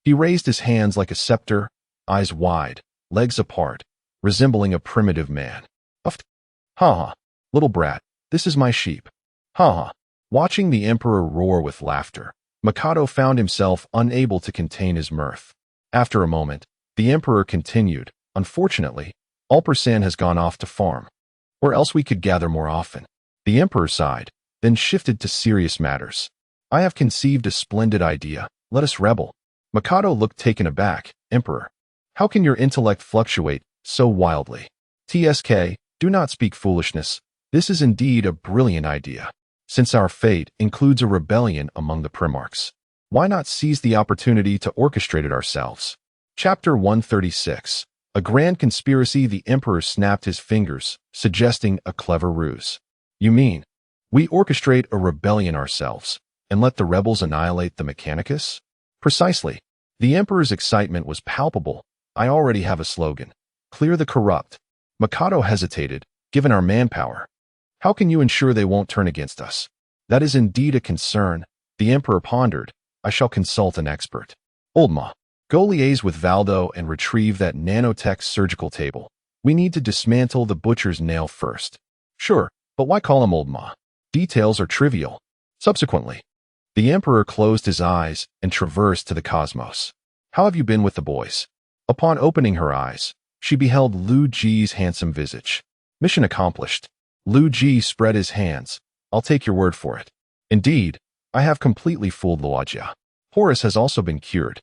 He raised his hands like a scepter, eyes wide, legs apart, resembling a primitive man. Puffed. Ha-ha, little brat, this is my sheep. Ha-ha. Watching the Emperor roar with laughter, Mikado found himself unable to contain his mirth. After a moment, the Emperor continued, Unfortunately, Alpersan has gone off to farm. Or else we could gather more often. The Emperor sighed, then shifted to serious matters. I have conceived a splendid idea. Let us rebel. Mikado looked taken aback. Emperor, how can your intellect fluctuate so wildly? TSK, do not speak foolishness. This is indeed a brilliant idea. Since our fate includes a rebellion among the Primarchs, why not seize the opportunity to orchestrate it ourselves? Chapter 136. A grand conspiracy. The Emperor snapped his fingers, suggesting a clever ruse. You mean, we orchestrate a rebellion ourselves, and let the rebels annihilate the Mechanicus? Precisely. The Emperor's excitement was palpable. I already have a slogan. Clear the corrupt. Mikado hesitated, given our manpower. How can you ensure they won't turn against us? That is indeed a concern. The Emperor pondered. I shall consult an expert. Oldma, go liaise with Valdo and retrieve that nanotech surgical table. We need to dismantle the butcher's nail first. Sure, but why call him Oldma? Details are trivial. Subsequently, the Emperor closed his eyes and traversed to the cosmos. How have you been with the boys? Upon opening her eyes, she beheld Liu Ji's handsome visage. Mission accomplished. Liu Ji spread his hands. I'll take your word for it. Indeed, I have completely fooled Luogia. Horus has also been cured.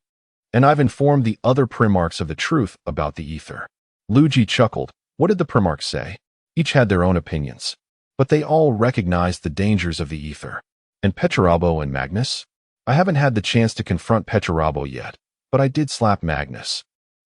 And I've informed the other Primarchs of the truth about the ether. Liu Ji chuckled. What did the Primarchs say? Each had their own opinions. But they all recognized the dangers of the ether. And Petrarabo and Magnus? I haven't had the chance to confront Petrarabo yet, but I did slap Magnus.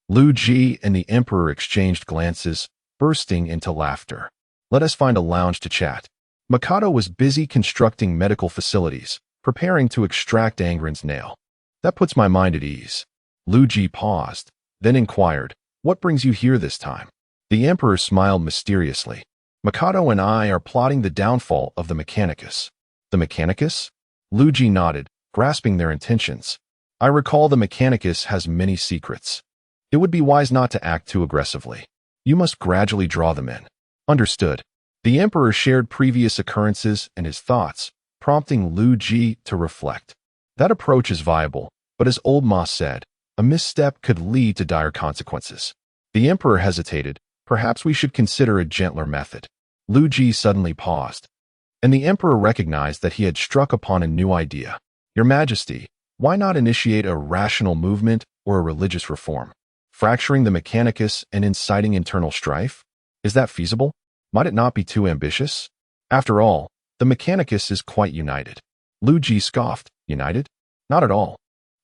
Liu Ji and the Emperor exchanged glances, bursting into laughter. Let us find a lounge to chat. Mikado was busy constructing medical facilities, preparing to extract Angren's nail. That puts my mind at ease. Liu Ji paused, then inquired, what brings you here this time? The Emperor smiled mysteriously. Mikado and I are plotting the downfall of the Mechanicus. The Mechanicus? Liu Ji nodded, grasping their intentions. I recall the Mechanicus has many secrets. It would be wise not to act too aggressively. You must gradually draw them in. Understood. The Emperor shared previous occurrences and his thoughts, prompting Liu Ji to reflect. That approach is viable, but as Old Ma said, a misstep could lead to dire consequences. The Emperor hesitated. Perhaps we should consider a gentler method. Liu Ji suddenly paused, and the Emperor recognized that he had struck upon a new idea. Your Majesty, why not initiate a rational movement or a religious reform? Fracturing the Mechanicus and inciting internal strife? Is that feasible? Might it not be too ambitious? After all, the Mechanicus is quite united. Liu Ji scoffed. United? Not at all.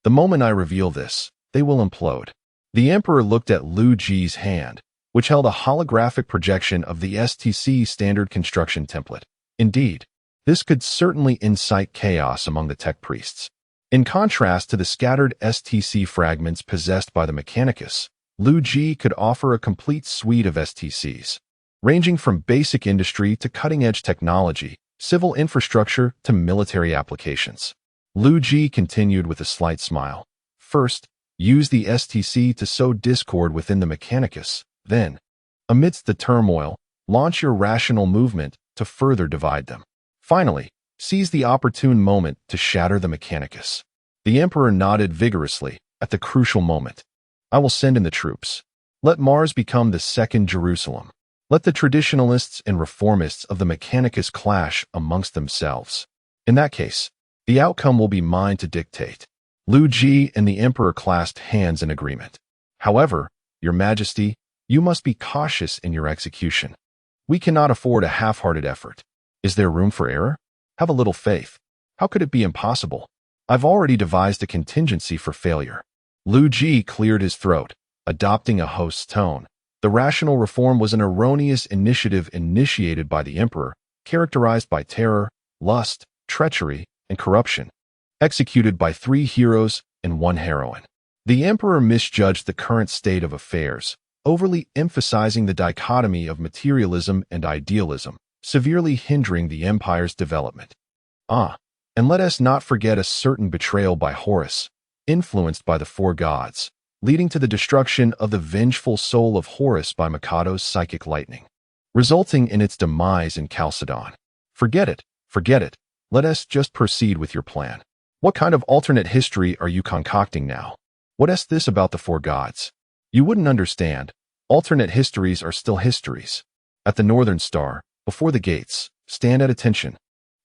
The moment I reveal this, they will implode. The Emperor looked at Liu Ji's hand, which held a holographic projection of the STC standard construction template. Indeed, this could certainly incite chaos among the tech priests. In contrast to the scattered STC fragments possessed by the Mechanicus, Liu Ji could offer a complete suite of STCs, ranging from basic industry to cutting-edge technology, civil infrastructure to military applications. Liu Ji continued with a slight smile. First, use the STC to sow discord within the Mechanicus. Then, amidst the turmoil, launch your rational movement to further divide them. Finally, seize the opportune moment to shatter the Mechanicus. The Emperor nodded vigorously at the crucial moment. I will send in the troops. Let Mars become the second Jerusalem. Let the traditionalists and reformists of the Mechanicus clash amongst themselves. In that case, the outcome will be mine to dictate. Liu Ji and the Emperor clasped hands in agreement. However, Your Majesty, you must be cautious in your execution. We cannot afford a half-hearted effort. Is there room for error? Have a little faith. How could it be impossible? I've already devised a contingency for failure. Liu Ji cleared his throat, adopting a host's tone. The rational reform was an erroneous initiative initiated by the Emperor, characterized by terror, lust, treachery, and corruption, executed by 3 heroes and 1 heroine. The Emperor misjudged the current state of affairs, overly emphasizing the dichotomy of materialism and idealism, severely hindering the empire's development. And let us not forget a certain betrayal by Horus, influenced by the 4 gods, leading to the destruction of the vengeful soul of Horus by Mikado's psychic lightning, resulting in its demise in Chalcedon. Forget it. Let us just proceed with your plan. What kind of alternate history are you concocting now? What is this about the 4 gods? You wouldn't understand. Alternate histories are still histories. At the Northern Star, before the gates, stand at attention.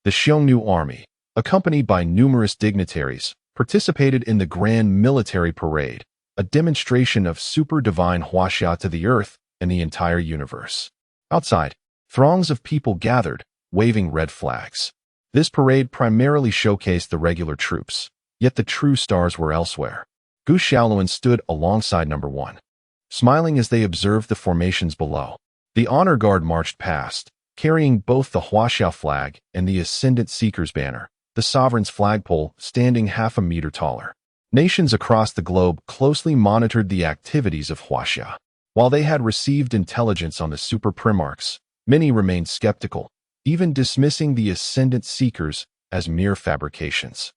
The Xiongnu army, accompanied by numerous dignitaries, participated in the Grand Military Parade, a demonstration of super-divine Huaxia to the Earth and the entire universe. Outside, throngs of people gathered, waving red flags. This parade primarily showcased the regular troops, yet the true stars were elsewhere. Gu Xiaoluan stood alongside number 1, smiling as they observed the formations below. The honor guard marched past, carrying both the Huaxia flag and the Ascendant Seekers banner, the sovereign's flagpole standing half a meter taller. Nations across the globe closely monitored the activities of Huaxia. While they had received intelligence on the Super Primarchs, many remained skeptical, even dismissing the Ascendant Seekers as mere fabrications.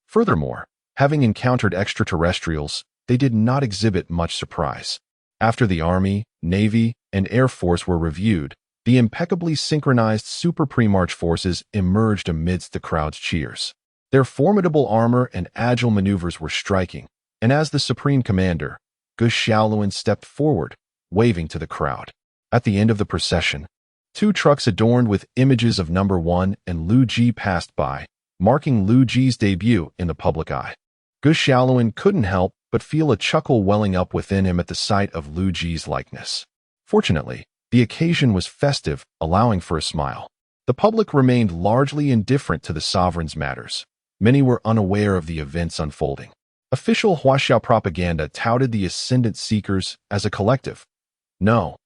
Furthermore, having encountered extraterrestrials, they did not exhibit much surprise. After the Army, Navy, and Air Force were reviewed, the impeccably synchronized Super Primarch forces emerged amidst the crowd's cheers. Their formidable armor and agile maneuvers were striking, and as the Supreme Commander, Gu Xiaoluan stepped forward, waving to the crowd. At the end of the procession, 2 trucks adorned with images of number 1 and Liu Ji passed by, marking Liu Ji's debut in the public eye. Gu Xiaoluan couldn't help but feel a chuckle welling up within him at the sight of Liu Ji's likeness. Fortunately, the occasion was festive, allowing for a smile. The public remained largely indifferent to the sovereign's matters. Many were unaware of the events unfolding. Official Huaxia propaganda touted the Ascendant Seekers as a collective. No,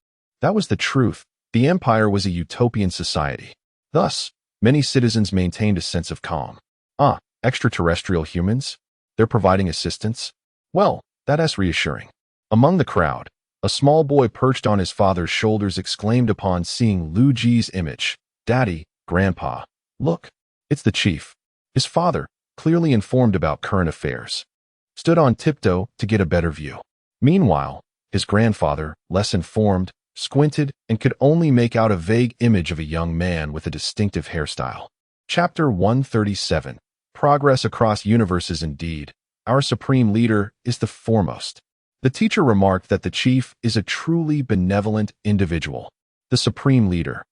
that was the truth. The empire was a utopian society. Thus, many citizens maintained a sense of calm. Extraterrestrial humans? They're providing assistance? Well, that is reassuring. Among the crowd, A small boy perched on his father's shoulders exclaimed upon seeing Liu Ji's image, "Daddy, Grandpa, look, it's the chief." His father, clearly informed about current affairs, stood on tiptoe to get a better view. Meanwhile, his grandfather, less informed, squinted and could only make out a vague image of a young man with a distinctive hairstyle. Chapter 137. Progress across universes. Indeed, our supreme leader is the foremost. The teacher remarked that the chief is a truly benevolent individual. The supreme leader.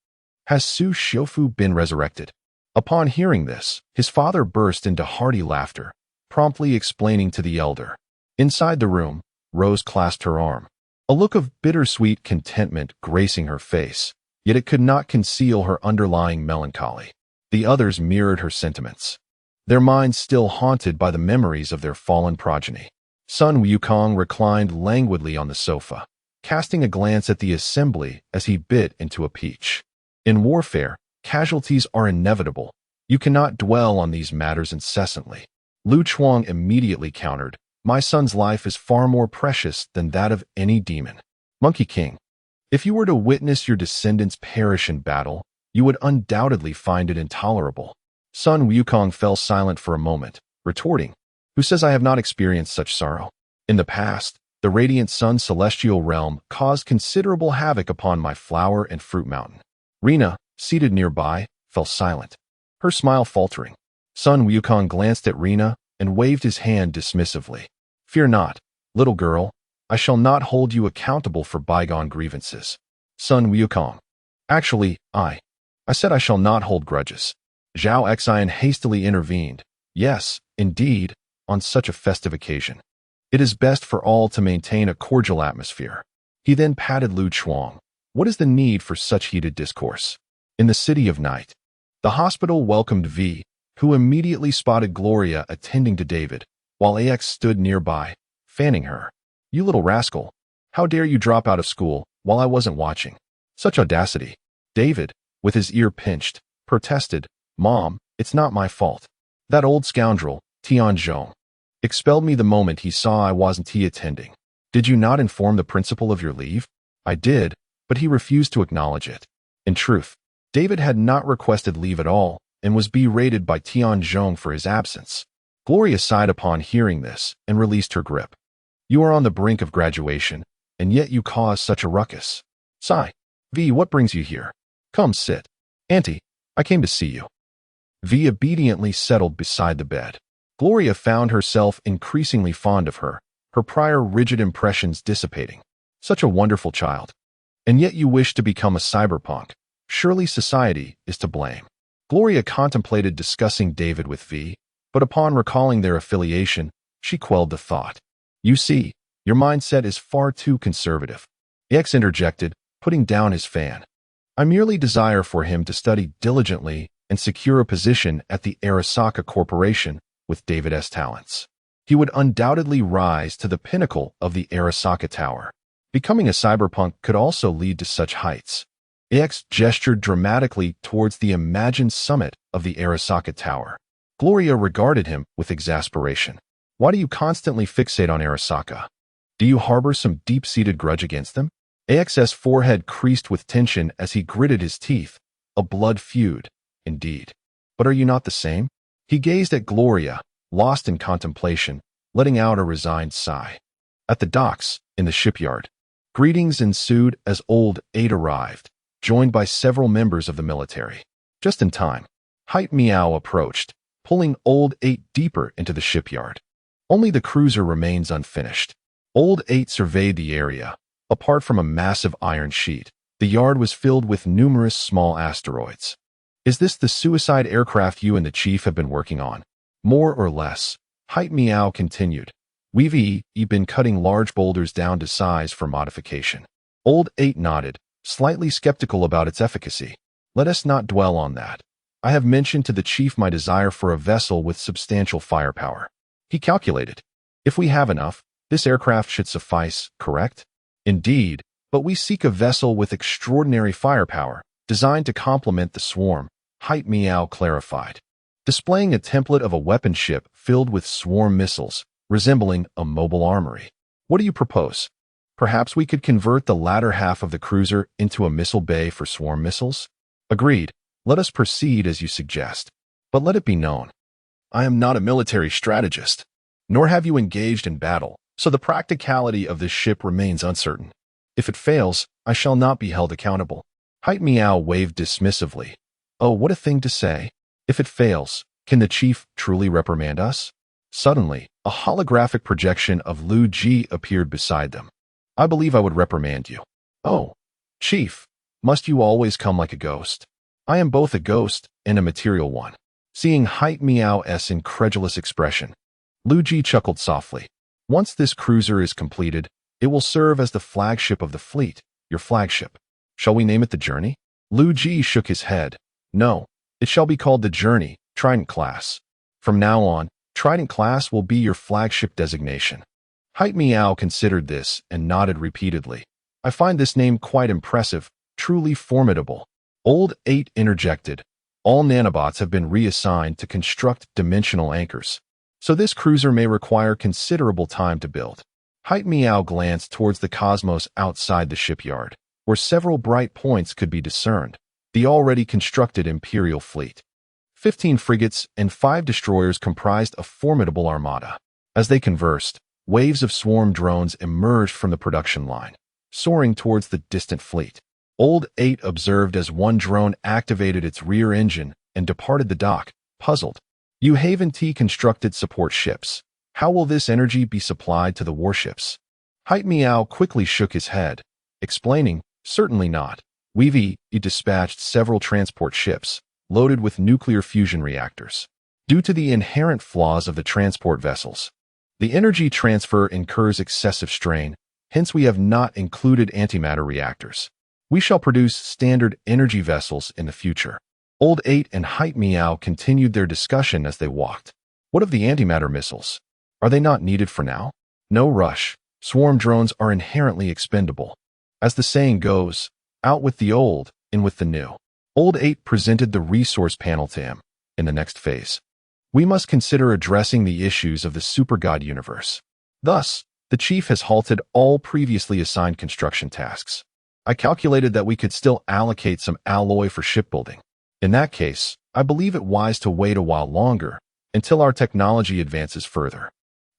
Has Su Xiufu been resurrected? Upon hearing this, his father burst into hearty laughter, promptly explaining to the elder. Inside the room, Rose clasped her arm, a look of bittersweet contentment gracing her face, yet it could not conceal her underlying melancholy. The others mirrored her sentiments, their minds still haunted by the memories of their fallen progeny. Sun Wukong reclined languidly on the sofa, casting a glance at the assembly as he bit into a peach. In warfare, casualties are inevitable. You cannot dwell on these matters incessantly. Lu Chuang immediately countered, "My son's life is far more precious than that of any demon." Monkey King, if you were to witness your descendants perish in battle, you would undoubtedly find it intolerable. Sun Wukong fell silent for a moment, retorting, "Who says I have not experienced such sorrow? In the past, the radiant sun celestial realm caused considerable havoc upon my flower and fruit mountain." Rena, seated nearby, fell silent, her smile faltering. Sun Wukong glanced at Rena and waved his hand dismissively. "Fear not, little girl. I shall not hold you accountable for bygone grievances." Sun Wukong. "Actually, I said I shall not hold grudges." Zhao Xian hastily intervened. "Yes, indeed, on such a festive occasion, it is best for all to maintain a cordial atmosphere." He then patted Lu Chuang. "What is the need for such heated discourse?" In the City of Night, the hospital welcomed V, who immediately spotted Gloria attending to David, while AX stood nearby, fanning her. "You little rascal, how dare you drop out of school while I wasn't watching? Such audacity." David, with his ear pinched, protested, "Mom, it's not my fault. That old scoundrel, Tianzhong, expelled me the moment he saw I wasn't attending." "Did you not inform the principal of your leave?" "I did, but he refused to acknowledge it." In truth, David had not requested leave at all and was berated by Tianzhong for his absence. Gloria sighed upon hearing this and released her grip. "You are on the brink of graduation, and yet you cause such a ruckus." "Sigh. V, what brings you here? Come sit." "Auntie, I came to see you." V obediently settled beside the bed. Gloria found herself increasingly fond of her, her prior rigid impressions dissipating. Such a wonderful child. And yet you wish to become a cyberpunk. Surely society is to blame. Gloria contemplated discussing David with V, but upon recalling their affiliation, she quelled the thought. "You see, your mindset is far too conservative." X interjected, putting down his fan. "I merely desire for him to study diligently and secure a position at the Arasaka Corporation with David's talents. He would undoubtedly rise to the pinnacle of the Arasaka Tower. Becoming a cyberpunk could also lead to such heights." X gestured dramatically towards the imagined summit of the Arasaka Tower. Gloria regarded him with exasperation. "Why do you constantly fixate on Arasaka? Do you harbor some deep-seated grudge against them?" AX's forehead creased with tension as he gritted his teeth. "A blood feud, indeed. But are you not the same?" He gazed at Gloria, lost in contemplation, letting out a resigned sigh. At the docks, in the shipyard, greetings ensued as Old 8 arrived, joined by several members of the military. Just in time, Hype Meow approached, pulling Old 8 deeper into the shipyard. Only the cruiser remains unfinished. Old 8 surveyed the area. Apart from a massive iron sheet, the yard was filled with numerous small asteroids. "Is this the suicide aircraft you and the chief have been working on?" "More or less," Hype Meow continued. "We've been cutting large boulders down to size for modification." Old 8 nodded, slightly skeptical about its efficacy. "Let us not dwell on that. I have mentioned to the chief my desire for a vessel with substantial firepower." He calculated. "If we have enough, this aircraft should suffice, correct?" "Indeed, but we seek a vessel with extraordinary firepower, designed to complement the swarm," Hype Meow clarified, displaying a template of a weapon ship filled with swarm missiles, resembling a mobile armory. "What do you propose?" Perhaps we could convert the latter half of the cruiser into a missile bay for swarm missiles? Agreed. Let us proceed as you suggest. But let it be known, I am not a military strategist, nor have you engaged in battle, so the practicality of this ship remains uncertain. If it fails, I shall not be held accountable. Height Meow waved dismissively. Oh, what a thing to say. If it fails, can the chief truly reprimand us? Suddenly, a holographic projection of Liu Ji appeared beside them. I believe I would reprimand you. Oh, chief, must you always come like a ghost? I am both a ghost and a material one. Seeing Height Meow's incredulous expression, Liu Ji chuckled softly. Once this cruiser is completed, it will serve as the flagship of the fleet, your flagship. Shall we name it the Journey? Liu Ji shook his head. No, it shall be called the Journey, Trident Class. From now on, Trident Class will be your flagship designation. Height Meow considered this and nodded repeatedly. I find this name quite impressive, truly formidable. Old 8 interjected. All nanobots have been reassigned to construct dimensional anchors, so this cruiser may require considerable time to build. Height Meow glanced towards the cosmos outside the shipyard, where several bright points could be discerned. The already constructed Imperial fleet. 15 frigates and 5 destroyers comprised a formidable armada. As they conversed, waves of swarm drones emerged from the production line, soaring towards the distant fleet. Old 8 observed as one drone activated its rear engine and departed the dock, puzzled. Haven T constructed support ships. How will this energy be supplied to the warships? Height Meow quickly shook his head, explaining, certainly not. We've dispatched several transport ships, loaded with nuclear fusion reactors. Due to the inherent flaws of the transport vessels, the energy transfer incurs excessive strain, hence we have not included antimatter reactors. We shall produce standard energy vessels in the future. Old 8 and Height Meow continued their discussion as they walked. What of the antimatter missiles? Are they not needed for now? No rush. Swarm drones are inherently expendable. As the saying goes, out with the old, in with the new. Old 8 presented the resource panel to him. In the next phase, we must consider addressing the issues of the supergod universe. Thus, the chief has halted all previously assigned construction tasks. I calculated that we could still allocate some alloy for shipbuilding. In that case, I believe it wise to wait a while longer until our technology advances further.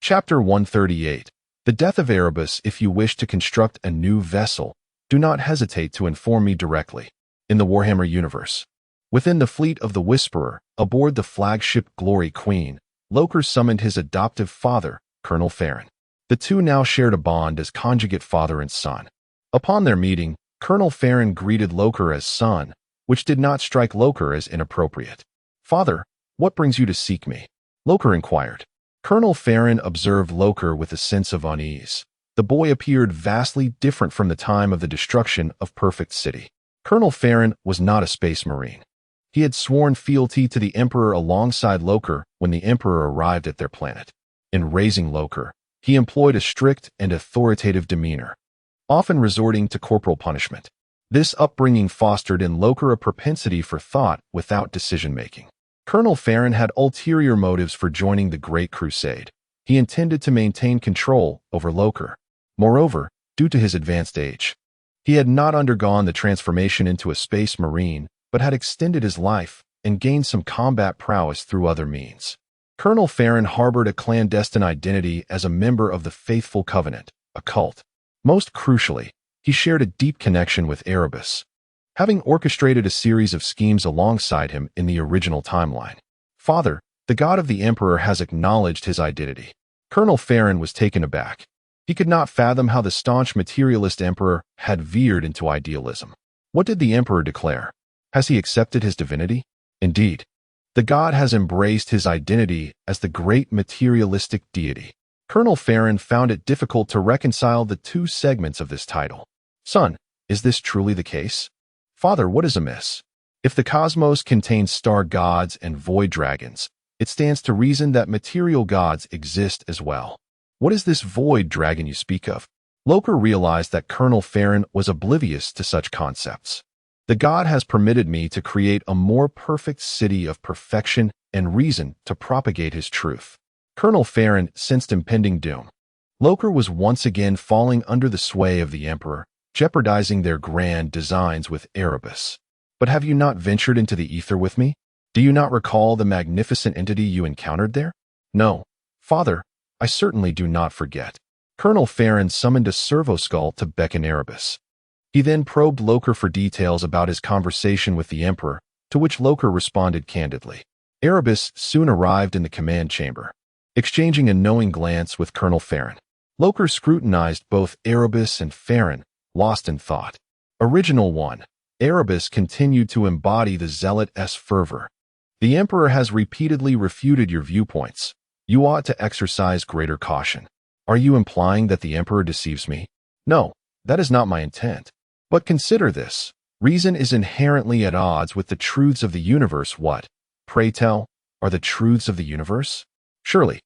Chapter 138. The Death of Erebus. If you wish to construct a new vessel, do not hesitate to inform me directly. In the Warhammer universe, within the fleet of the Whisperer, aboard the flagship Glory Queen, Loker summoned his adoptive father, Colonel Farron. The two now shared a bond as conjugate father and son. Upon their meeting, Colonel Farron greeted Loker as son, which did not strike Loker as inappropriate. Father, what brings you to seek me? Loker inquired. Colonel Farron observed Loker with a sense of unease. The boy appeared vastly different from the time of the destruction of Perfect City. Colonel Farron was not a space marine. He had sworn fealty to the Emperor alongside Loker when the Emperor arrived at their planet. In raising Loker, he employed a strict and authoritative demeanor, often resorting to corporal punishment. This upbringing fostered in Loker a propensity for thought without decision-making. Colonel Farron had ulterior motives for joining the Great Crusade. He intended to maintain control over Loker. Moreover, due to his advanced age, he had not undergone the transformation into a space marine, but had extended his life and gained some combat prowess through other means. Colonel Farron harbored a clandestine identity as a member of the Faithful Covenant, a cult. Most crucially, he shared a deep connection with Erebus, having orchestrated a series of schemes alongside him in the original timeline. Father, the god of the Emperor has acknowledged his identity. Colonel Farron was taken aback. He could not fathom how the staunch materialist Emperor had veered into idealism. What did the Emperor declare? Has he accepted his divinity? Indeed, the god has embraced his identity as the great materialistic deity. Colonel Farron found it difficult to reconcile the two segments of this title. Son, is this truly the case? Father, what is amiss? If the cosmos contains star gods and void dragons, it stands to reason that material gods exist as well. What is this void dragon you speak of? Loker realized that Colonel Farron was oblivious to such concepts. The god has permitted me to create a more perfect city of perfection and reason to propagate his truth. Colonel Farron sensed impending doom. Loker was once again falling under the sway of the Emperor, jeopardizing their grand designs with Erebus. But have you not ventured into the ether with me? Do you not recall the magnificent entity you encountered there? No, Father, I certainly do not forget. Colonel Farron summoned a servo-skull to beckon Erebus. He then probed Loker for details about his conversation with the Emperor, to which Loker responded candidly. Erebus soon arrived in the command chamber. Exchanging a knowing glance with Colonel Farron, Loker scrutinized both Erebus and Farron, lost in thought. Original 1. Erebus continued to embody the Zealot's fervor. The Emperor has repeatedly refuted your viewpoints. You ought to exercise greater caution. Are you implying that the Emperor deceives me? No, that is not my intent. But consider this. Reason is inherently at odds with the truths of the universe. What, pray tell, are the truths of the universe? Surely,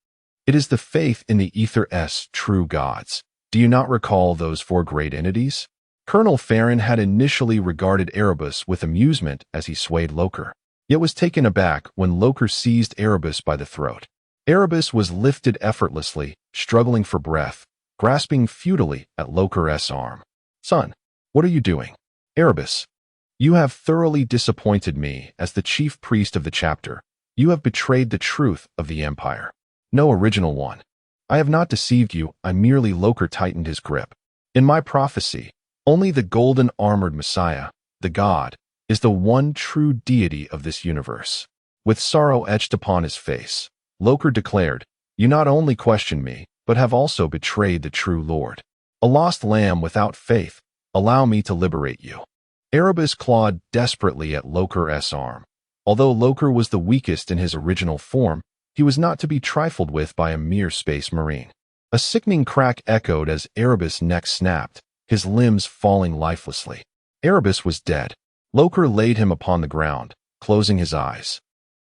it is the faith in the ether's true gods. Do you not recall those 4 great entities? Colonel Farron had initially regarded Erebus with amusement as he swayed Loker, yet was taken aback when Loker seized Erebus by the throat. Erebus was lifted effortlessly, struggling for breath, grasping futilely at Loker's arm. Son, what are you doing? Erebus, you have thoroughly disappointed me as the chief priest of the chapter. You have betrayed the truth of the Empire. No, Original 1. I have not deceived you, I merely. Loker tightened his grip. In my prophecy, only the golden armored Messiah, the God, is the one true deity of this universe. With sorrow etched upon his face, Loker declared, you not only question me, but have also betrayed the true Lord. A lost lamb without faith, allow me to liberate you. Erebus clawed desperately at Loker's arm. Although Loker was the weakest in his original form, he was not to be trifled with by a mere space marine. A sickening crack echoed as Erebus' neck snapped, his limbs falling lifelessly. Erebus was dead. Loker laid him upon the ground, closing his eyes.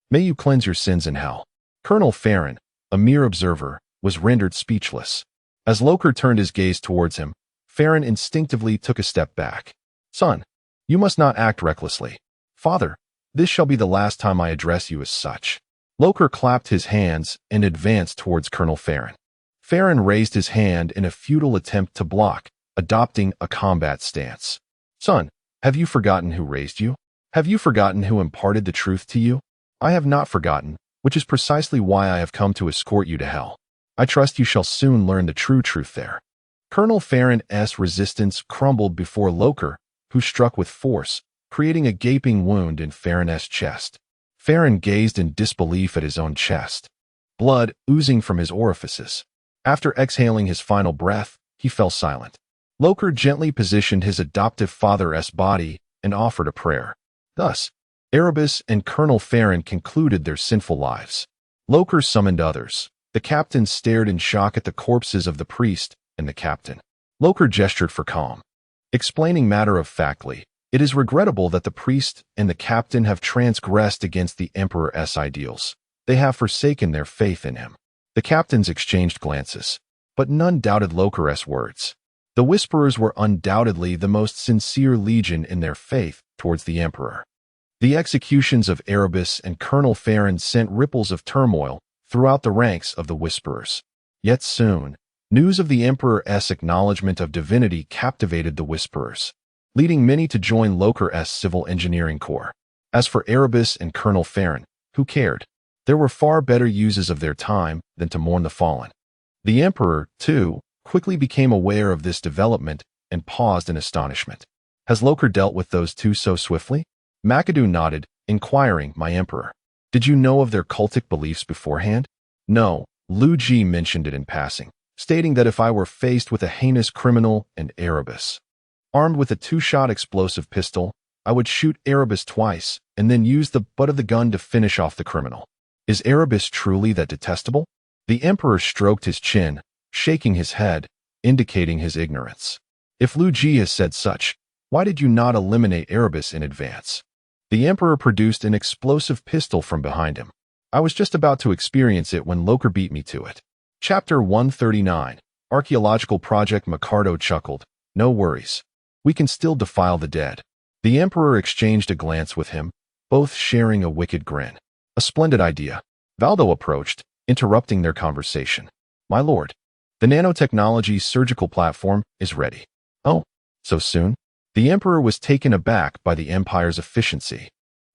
May you cleanse your sins in hell. Colonel Farron, a mere observer, was rendered speechless. As Loker turned his gaze towards him, Farron instinctively took a step back. Son, you must not act recklessly. Father, this shall be the last time I address you as such. Loker clapped his hands and advanced towards Colonel Farron. Farron raised his hand in a futile attempt to block, adopting a combat stance. Son, have you forgotten who raised you? Have you forgotten who imparted the truth to you? I have not forgotten, which is precisely why I have come to escort you to hell. I trust you shall soon learn the true truth there. Colonel Farron's resistance crumbled before Loker, who struck with force, creating a gaping wound in Farron's chest. Farron gazed in disbelief at his own chest, blood oozing from his orifices. After exhaling his final breath, he fell silent. Loker gently positioned his adoptive father's body and offered a prayer. Thus, Erebus and Colonel Farron concluded their sinful lives. Loker summoned others. The captain stared in shock at the corpses of the priest and the captain. Loker gestured for calm, explaining matter-of-factly, it is regrettable that the priest and the captain have transgressed against the Emperor's ideals. They have forsaken their faith in him. The captains exchanged glances, but none doubted Loker's words. The Whisperers were undoubtedly the most sincere legion in their faith towards the Emperor. The executions of Erebus and Colonel Farron sent ripples of turmoil throughout the ranks of the Whisperers. Yet soon, news of the Emperor's acknowledgement of divinity captivated the Whisperers, leading many to join Loker's civil engineering corps. As for Erebus and Colonel Farron, who cared? There were far better uses of their time than to mourn the fallen. The Emperor, too, quickly became aware of this development and paused in astonishment. Has Loker dealt with those two so swiftly? McAdoo nodded, inquiring, my Emperor, did you know of their cultic beliefs beforehand? No, Liu Ji mentioned it in passing, stating that if I were faced with a heinous criminal and Erebus, armed with a 2-shot explosive pistol, I would shoot Erebus twice and then use the butt of the gun to finish off the criminal. Is Erebus truly that detestable? The Emperor stroked his chin, shaking his head, indicating his ignorance. If Liu Ji has said such, why did you not eliminate Erebus in advance? The Emperor produced an explosive pistol from behind him. I was just about to experience it when Loker beat me to it. Chapter 139, Archaeological Project. Micardo chuckled. No worries. We can still defile the dead. The Emperor exchanged a glance with him, both sharing a wicked grin. A splendid idea. Valdo approached, interrupting their conversation. My lord, The nanotechnology surgical platform is ready. Oh, so soon? The Emperor was taken aback by the Empire's efficiency,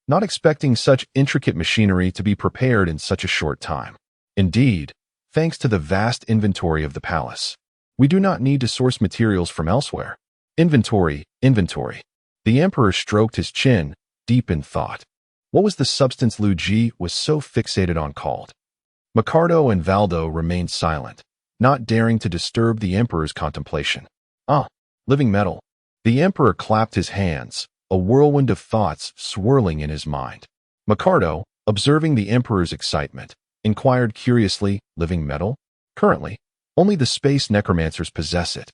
not expecting such intricate machinery to be prepared in such a short time. Indeed, thanks to the vast inventory of the palace, we do not need to source materials from elsewhere. Inventory. The Emperor stroked his chin, deep in thought. What was the substance Liu Ji was so fixated on called? Micardo and Valdo remained silent, not daring to disturb the Emperor's contemplation. Living metal. The Emperor clapped his hands, a whirlwind of thoughts swirling in his mind. Micardo, observing the Emperor's excitement, inquired curiously, living metal? Currently, only the space necromancers possess it.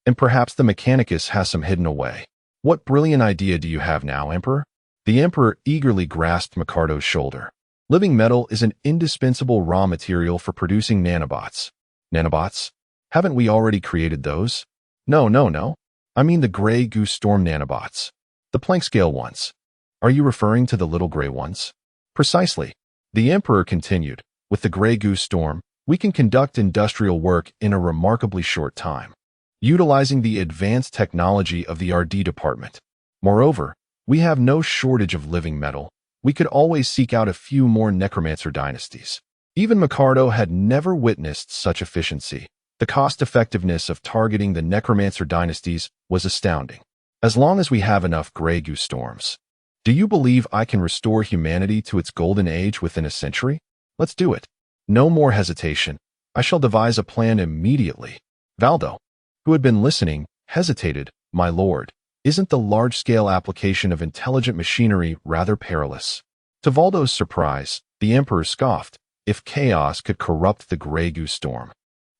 And perhaps the Mechanicus has some hidden away. What brilliant idea do you have now, Emperor? The Emperor eagerly grasped Micardo's shoulder. Living metal is an indispensable raw material for producing nanobots. Nanobots? Haven't we already created those? No. I mean the Grey Goose Storm nanobots. The plank scale ones. Are you referring to the little gray ones? Precisely. The Emperor continued. With the Grey Goose Storm, we can conduct industrial work in a remarkably short time, utilizing the advanced technology of the RD department. Moreover, we have no shortage of living metal. We could always seek out a few more necromancer dynasties. Even Micardo had never witnessed such efficiency. The cost-effectiveness of targeting the necromancer dynasties was astounding. As long as we have enough Grey Goose Storms. Do you believe I can restore humanity to its golden age within a century? Let's do it. No more hesitation. I shall devise a plan immediately. Valdo, who had been listening, hesitated. My lord, isn't the large-scale application of intelligent machinery rather perilous? To Valdo's surprise, the Emperor scoffed. If chaos could corrupt the Grey Goose Storm,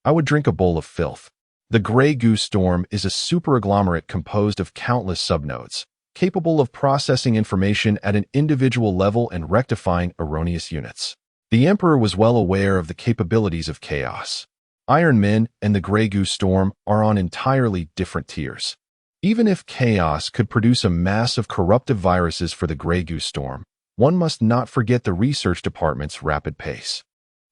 I would drink a bowl of filth. The Grey Goose Storm is a superagglomerate composed of countless subnodes, capable of processing information at an individual level and rectifying erroneous units. The Emperor was well aware of the capabilities of chaos. Iron Men and the Grey Goose Storm are on entirely different tiers. Even if chaos could produce a mass of corruptive viruses for the Grey Goose Storm, one must not forget the research department's rapid pace.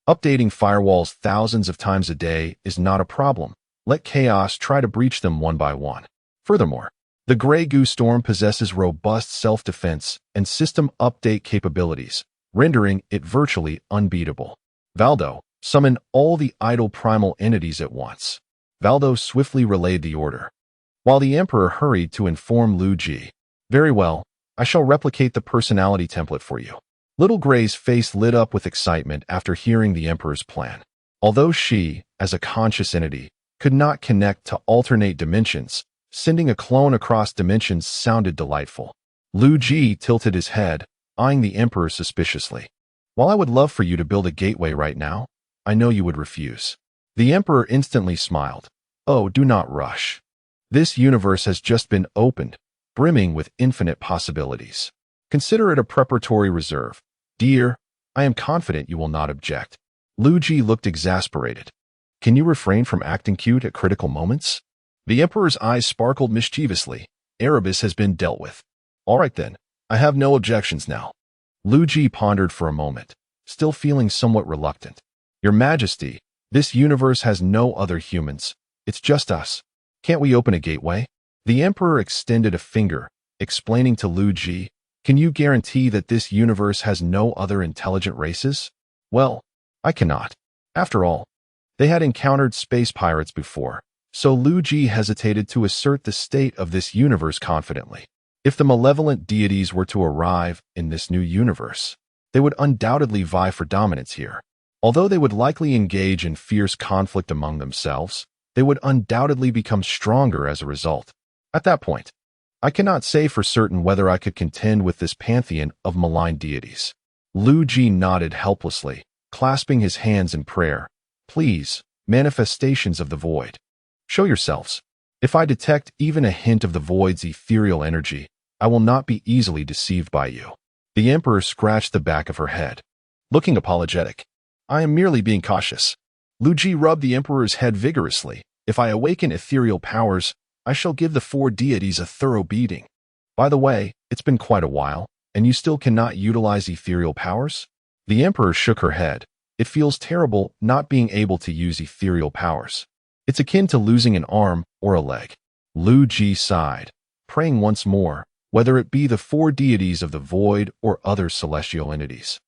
Updating firewalls thousands of times a day is not a problem. Let chaos try to breach them one by one. Furthermore, the Grey Goose Storm possesses robust self-defense and system update capabilities, rendering it virtually unbeatable. Valdo, summon all the idle primal entities at once. Valdo swiftly relayed the order, while the Emperor hurried to inform Liu Ji. Very well, I shall replicate the personality template for you. Little Gray's face lit up with excitement after hearing the Emperor's plan. Although she, as a conscious entity, could not connect to alternate dimensions, sending a clone across dimensions sounded delightful. Liu Ji tilted his head, eyeing the Emperor suspiciously. While I would love for you to build a gateway right now, I know you would refuse. The Emperor instantly smiled. Oh, do not rush. This universe has just been opened, brimming with infinite possibilities. Consider it a preparatory reserve. Dear, I am confident you will not object. Liu Ji looked exasperated. Can you refrain from acting cute at critical moments? The Emperor's eyes sparkled mischievously. Erebus has been dealt with. All right then, I have no objections now. Liu Ji pondered for a moment, still feeling somewhat reluctant. Your Majesty, this universe has no other humans. It's just us. Can't we open a gateway? The Emperor extended a finger, explaining to Liu Ji, can you guarantee that this universe has no other intelligent races? Well, I cannot. After all, they had encountered space pirates before, so Liu Ji hesitated to assert the state of this universe confidently. If the malevolent deities were to arrive in this new universe, they would undoubtedly vie for dominance here. Although they would likely engage in fierce conflict among themselves, they would undoubtedly become stronger as a result. At that point, I cannot say for certain whether I could contend with this pantheon of malign deities. Liu Ji nodded helplessly, clasping his hands in prayer. Please, manifestations of the void, show yourselves. If I detect even a hint of the void's ethereal energy, I will not be easily deceived by you. The Emperor scratched the back of her head, looking apologetic. I am merely being cautious. Liu Ji rubbed the Emperor's head vigorously. If I awaken ethereal powers, I shall give the four deities a thorough beating. By the way, it's been quite a while, and you still cannot utilize ethereal powers? The Emperor shook her head. It feels terrible not being able to use ethereal powers. It's akin to losing an arm or a leg. Liu Ji sighed, praying once more, whether it be the four deities of the void or other celestial entities.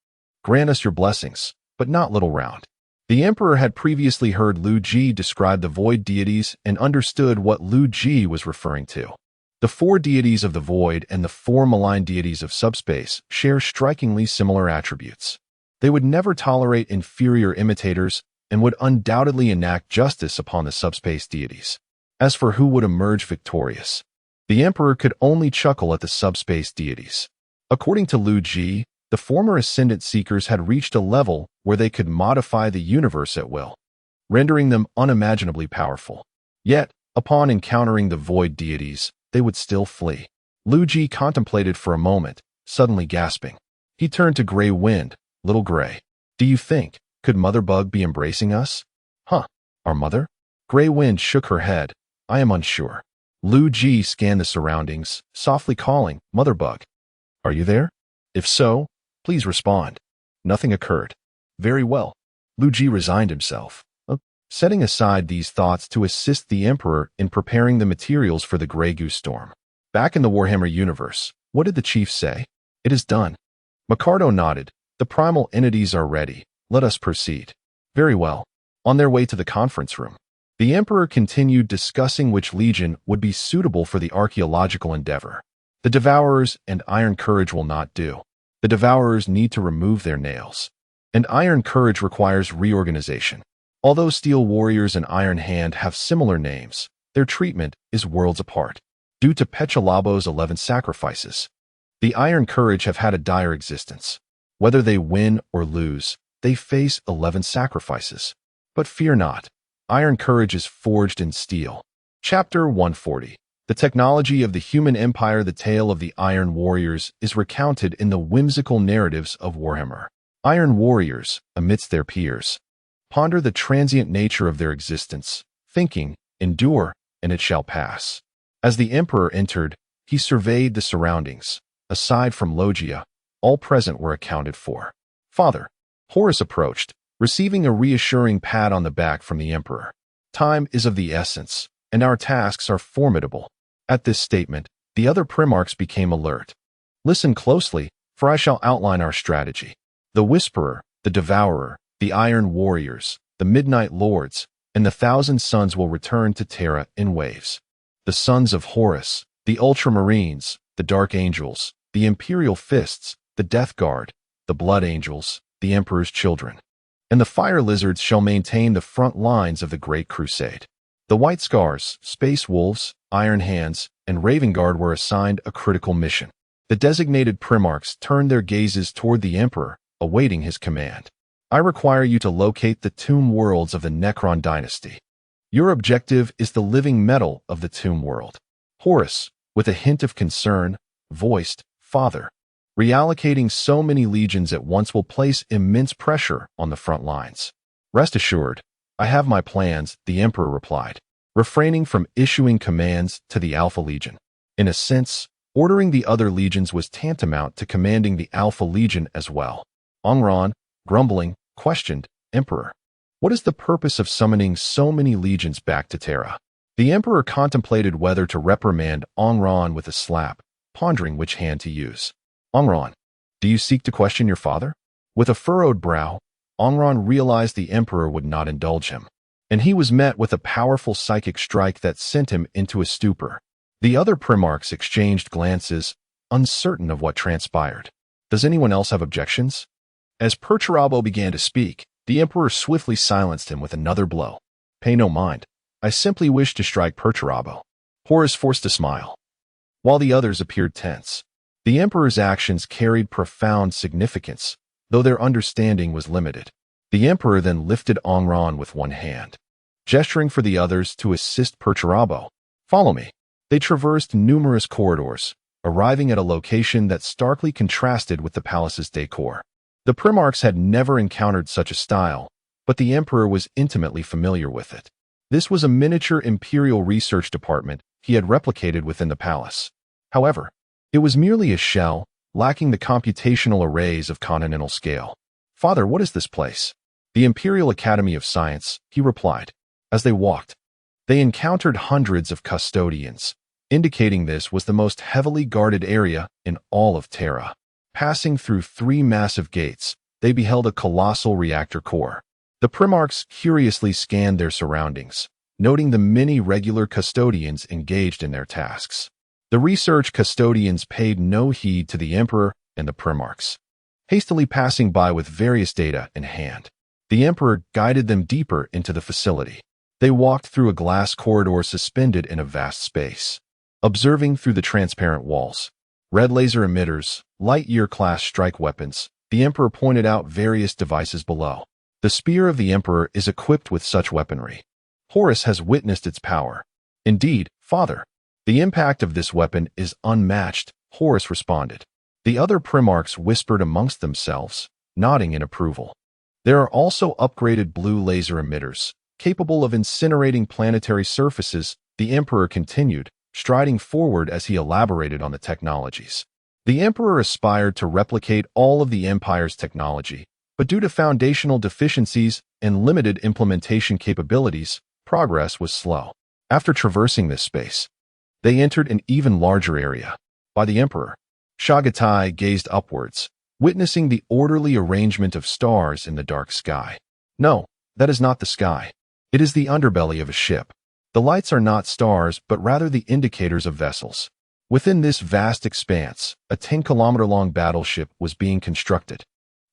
Grant us your blessings, but not little round. The emperor had previously heard Liu Ji describe the void deities and understood what Liu Ji was referring to. The four deities of the void and the four malign deities of subspace share strikingly similar attributes. They would never tolerate inferior imitators and would undoubtedly enact justice upon the subspace deities. As for who would emerge victorious, the emperor could only chuckle at the subspace deities. According to Liu Ji, the former Ascendant Seekers had reached a level where they could modify the universe at will, rendering them unimaginably powerful. Yet, upon encountering the void deities, they would still flee. Liu Ji contemplated for a moment, suddenly gasping. He turned to Grey Wind. Little Grey, do you think, could Mother Bug be embracing us? Huh, our mother? Grey Wind shook her head. I am unsure. Liu Ji scanned the surroundings, softly calling, Mother Bug. Are you there? If so, please respond. Nothing occurred. Very well. Liu Ji resigned himself, setting aside these thoughts to assist the Emperor in preparing the materials for the Grey Goose Storm. Back in the Warhammer universe, what did the chief say? It is done. Micardo nodded. The primal entities are ready. Let us proceed. Very well. On their way to the conference room, the Emperor continued discussing which legion would be suitable for the archaeological endeavor. The Devourers and Iron Courage will not do. The Devourers need to remove their nails, and Iron Courage requires reorganization. Although Steel Warriors and Iron Hand have similar names, their treatment is worlds apart. Due to Pechalabo's 11 sacrifices, the Iron Courage have had a dire existence. Whether they win or lose, they face 11 sacrifices. But fear not. Iron Courage is forged in steel. Chapter 140. The technology of the human empire. The tale of the Iron Warriors is recounted in the whimsical narratives of Warhammer. Iron Warriors, amidst their peers, ponder the transient nature of their existence, thinking, endure, and it shall pass. As the Emperor entered, he surveyed the surroundings. Aside from Logia, all present were accounted for. Father, Horus approached, receiving a reassuring pat on the back from the Emperor. Time is of the essence, and our tasks are formidable. At this statement, the other Primarchs became alert. Listen closely, for I shall outline our strategy. The Whisperer, the Devourer, the Iron Warriors, the Midnight Lords, and the Thousand Sons will return to Terra in waves. The Sons of Horus, the Ultramarines, the Dark Angels, the Imperial Fists, the Death Guard, the Blood Angels, the Emperor's children, and the Fire Lizards shall maintain the front lines of the Great Crusade. The White Scars, Space Wolves, Iron Hands, and Raven Guard were assigned a critical mission. The designated Primarchs turned their gazes toward the Emperor, awaiting his command. I require you to locate the tomb worlds of the Necron dynasty. Your objective is the living metal of the tomb world. Horus, with a hint of concern, voiced, Father, reallocating so many legions at once will place immense pressure on the front lines. Rest assured, I have my plans, the Emperor replied, refraining from issuing commands to the Alpha Legion. In a sense, ordering the other legions was tantamount to commanding the Alpha Legion as well. Ongron, grumbling, questioned, Emperor, what is the purpose of summoning so many legions back to Terra? The Emperor contemplated whether to reprimand Ongron with a slap, pondering which hand to use. Ongron, do you seek to question your father? With a furrowed brow, Ongron realized the Emperor would not indulge him, and he was met with a powerful psychic strike that sent him into a stupor. The other Primarchs exchanged glances, uncertain of what transpired. Does anyone else have objections? As Perturabo began to speak, the Emperor swiftly silenced him with another blow. Pay no mind. I simply wish to strike Perturabo. Horus forced a smile, while the others appeared tense. The Emperor's actions carried profound significance, though their understanding was limited. The Emperor then lifted Ongron with one hand, gesturing for the others to assist Perturabo. Follow me. They traversed numerous corridors, arriving at a location that starkly contrasted with the palace's decor. The Primarchs had never encountered such a style, but the Emperor was intimately familiar with it. This was a miniature Imperial research department he had replicated within the palace. However, it was merely a shell, lacking the computational arrays of continental scale. Father, what is this place? The Imperial Academy of Science, he replied. As they walked, They encountered hundreds of custodians, indicating this was the most heavily guarded area in all of Terra. Passing through 3 massive gates, they beheld a colossal reactor core. The Primarchs curiously scanned their surroundings, noting the many regular custodians engaged in their tasks. The research custodians paid no heed to the Emperor and the Primarchs, hastily passing by with various data in hand. The Emperor guided them deeper into the facility. They walked through a glass corridor suspended in a vast space. Observing through the transparent walls, red laser emitters, light-year-class strike weapons, the Emperor pointed out various devices below. The spear of the Emperor is equipped with such weaponry. Horus has witnessed its power. Indeed, Father, the impact of this weapon is unmatched, Horus responded. The other Primarchs whispered amongst themselves, nodding in approval. There are also upgraded blue laser emitters, capable of incinerating planetary surfaces, the Emperor continued, striding forward as he elaborated on the technologies. The Emperor aspired to replicate all of the Empire's technology, but due to foundational deficiencies and limited implementation capabilities, progress was slow. After traversing this space, they entered an even larger area. By the Emperor, Chagatai gazed upwards, witnessing the orderly arrangement of stars in the dark sky. No, that is not the sky. It is the underbelly of a ship. The lights are not stars, but rather the indicators of vessels. Within this vast expanse, a 10-kilometer-long battleship was being constructed.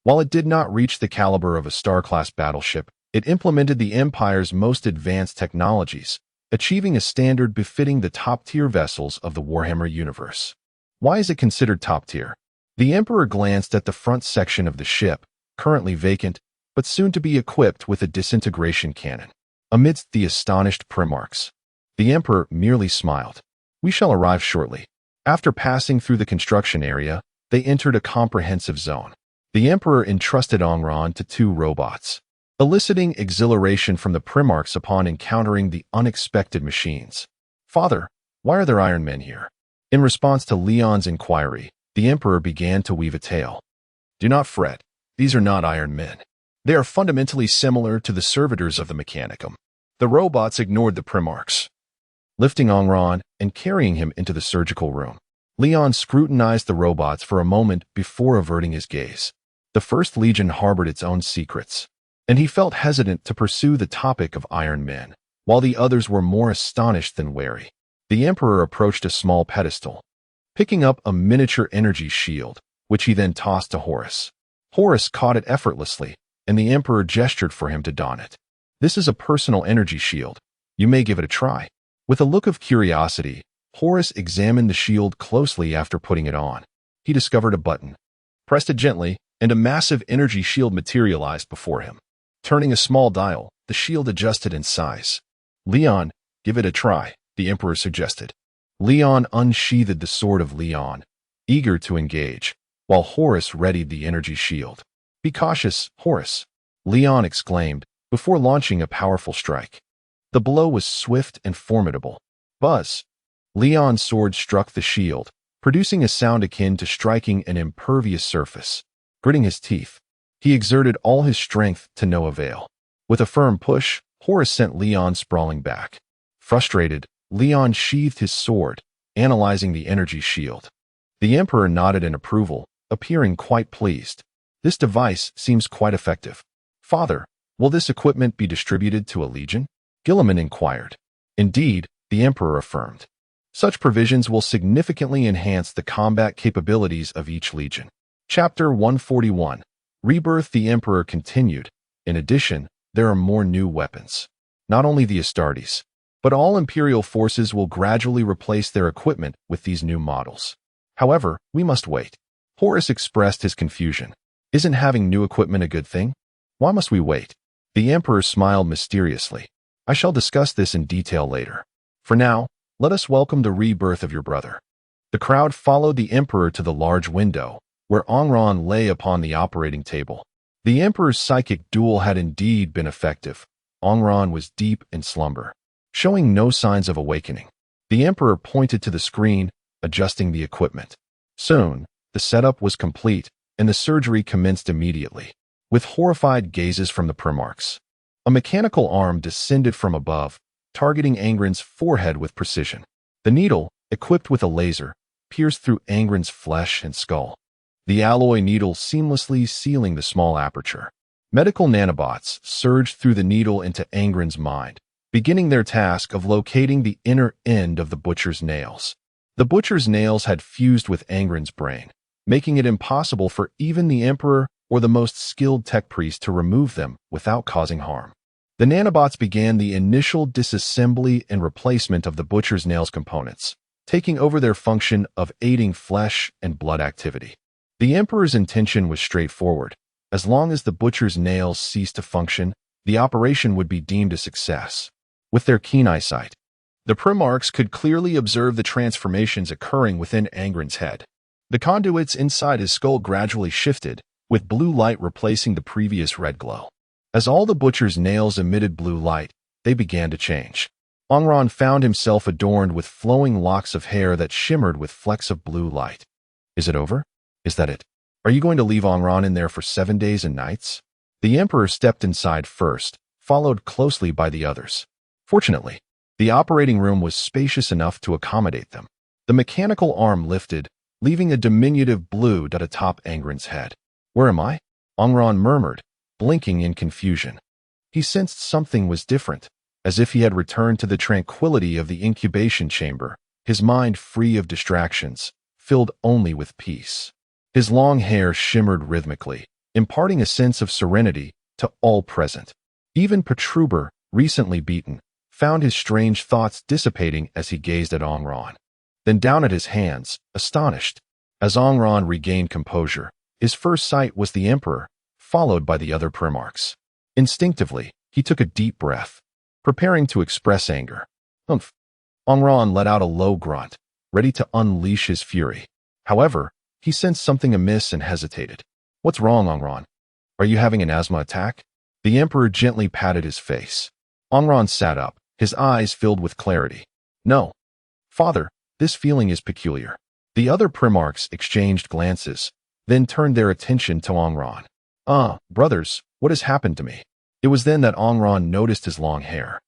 While it did not reach the caliber of a star-class battleship, it implemented the Empire's most advanced technologies, achieving a standard befitting the top-tier vessels of the Warhammer universe. Why is it considered top-tier? The Emperor glanced at the front section of the ship, currently vacant, but soon to be equipped with a disintegration cannon. Amidst the astonished Primarchs, the Emperor merely smiled. We shall arrive shortly. After passing through the construction area, they entered a comprehensive zone. The Emperor entrusted Ongron to 2 robots, eliciting exhilaration from the Primarchs upon encountering the unexpected machines. Father, why are there Iron Men here? In response to Leon's inquiry, the Emperor began to weave a tale. Do not fret, these are not Iron Men. They are fundamentally similar to the servitors of the Mechanicum. The robots ignored the Primarchs, lifting Ongron and carrying him into the surgical room. Leon scrutinized the robots for a moment before averting his gaze. The First Legion harbored its own secrets, and he felt hesitant to pursue the topic of Iron Men, while the others were more astonished than wary. The Emperor approached a small pedestal, picking up a miniature energy shield, which he then tossed to Horus. Horus caught it effortlessly, and the Emperor gestured for him to don it. This is a personal energy shield. You may give it a try. With a look of curiosity, Horus examined the shield closely after putting it on. He discovered a button, pressed it gently, and a massive energy shield materialized before him. Turning a small dial, the shield adjusted in size. Leon, give it a try, the Emperor suggested. Leon unsheathed the sword of Leon, eager to engage, while Horus readied the energy shield. Be cautious, Horus, Leon exclaimed, before launching a powerful strike. The blow was swift and formidable. Buzz! Leon's sword struck the shield, producing a sound akin to striking an impervious surface. Gritting his teeth, he exerted all his strength to no avail. With a firm push, Horus sent Leon sprawling back. Frustrated, Leon sheathed his sword, analyzing the energy shield. The Emperor nodded in approval, appearing quite pleased. This device seems quite effective. Father, will this equipment be distributed to a legion? Gilliman inquired. Indeed, the Emperor affirmed. Such provisions will significantly enhance the combat capabilities of each legion. Chapter 141. Rebirth. The Emperor continued. In addition, there are more new weapons. Not only the Astartes, but all Imperial forces will gradually replace their equipment with these new models. However, we must wait. Horus expressed his confusion. Isn't having new equipment a good thing? Why must we wait? The Emperor smiled mysteriously. I shall discuss this in detail later. For now, let us welcome the rebirth of your brother. The crowd followed the Emperor to the large window, where Ongron lay upon the operating table. The Emperor's psychic duel had indeed been effective. Ongron was deep in slumber, showing no signs of awakening. The Emperor pointed to the screen, adjusting the equipment. Soon, the setup was complete, and the surgery commenced immediately. With horrified gazes from the Primarchs, a mechanical arm descended from above, targeting Angren's forehead with precision. The needle, equipped with a laser, pierced through Angren's flesh and skull, the alloy needle seamlessly sealing the small aperture. Medical nanobots surged through the needle into Angren's mind, beginning their task of locating the inner end of the butcher's nails. The butcher's nails had fused with Angren's brain, making it impossible for even the Emperor or the most skilled tech priest to remove them without causing harm. The nanobots began the initial disassembly and replacement of the butcher's nails components, taking over their function of aiding flesh and blood activity. The Emperor's intention was straightforward. As long as the butcher's nails ceased to function, the operation would be deemed a success. With their keen eyesight, the Primarchs could clearly observe the transformations occurring within Angren's head. The conduits inside his skull gradually shifted, with blue light replacing the previous red glow. As all the butcher's nails emitted blue light, they began to change. Angren found himself adorned with flowing locks of hair that shimmered with flecks of blue light. Is it over? Is that it? Are you going to leave Angren in there for 7 days and nights? The Emperor stepped inside first, followed closely by the others. Fortunately, the operating room was spacious enough to accommodate them. The mechanical arm lifted, leaving a diminutive blue dot atop Angren's head. Where am I? Angren murmured, blinking in confusion. He sensed something was different, as if he had returned to the tranquility of the incubation chamber, his mind free of distractions, filled only with peace. His long hair shimmered rhythmically, imparting a sense of serenity to all present. Even Petruber, recently beaten, found his strange thoughts dissipating as he gazed at Angren. Then down at his hands, astonished. As Angren regained composure, his first sight was the Emperor, followed by the other Primarchs. Instinctively, he took a deep breath, preparing to express anger. Humph! Angren let out a low grunt, ready to unleash his fury. However, he sensed something amiss and hesitated. What's wrong, Angren? Are you having an asthma attack? The Emperor gently patted his face. Angren sat up, his eyes filled with clarity. No. Father, this feeling is peculiar. The other Primarchs exchanged glances, then turned their attention to Angren. Brothers, what has happened to me? It was then that Angren noticed his long hair.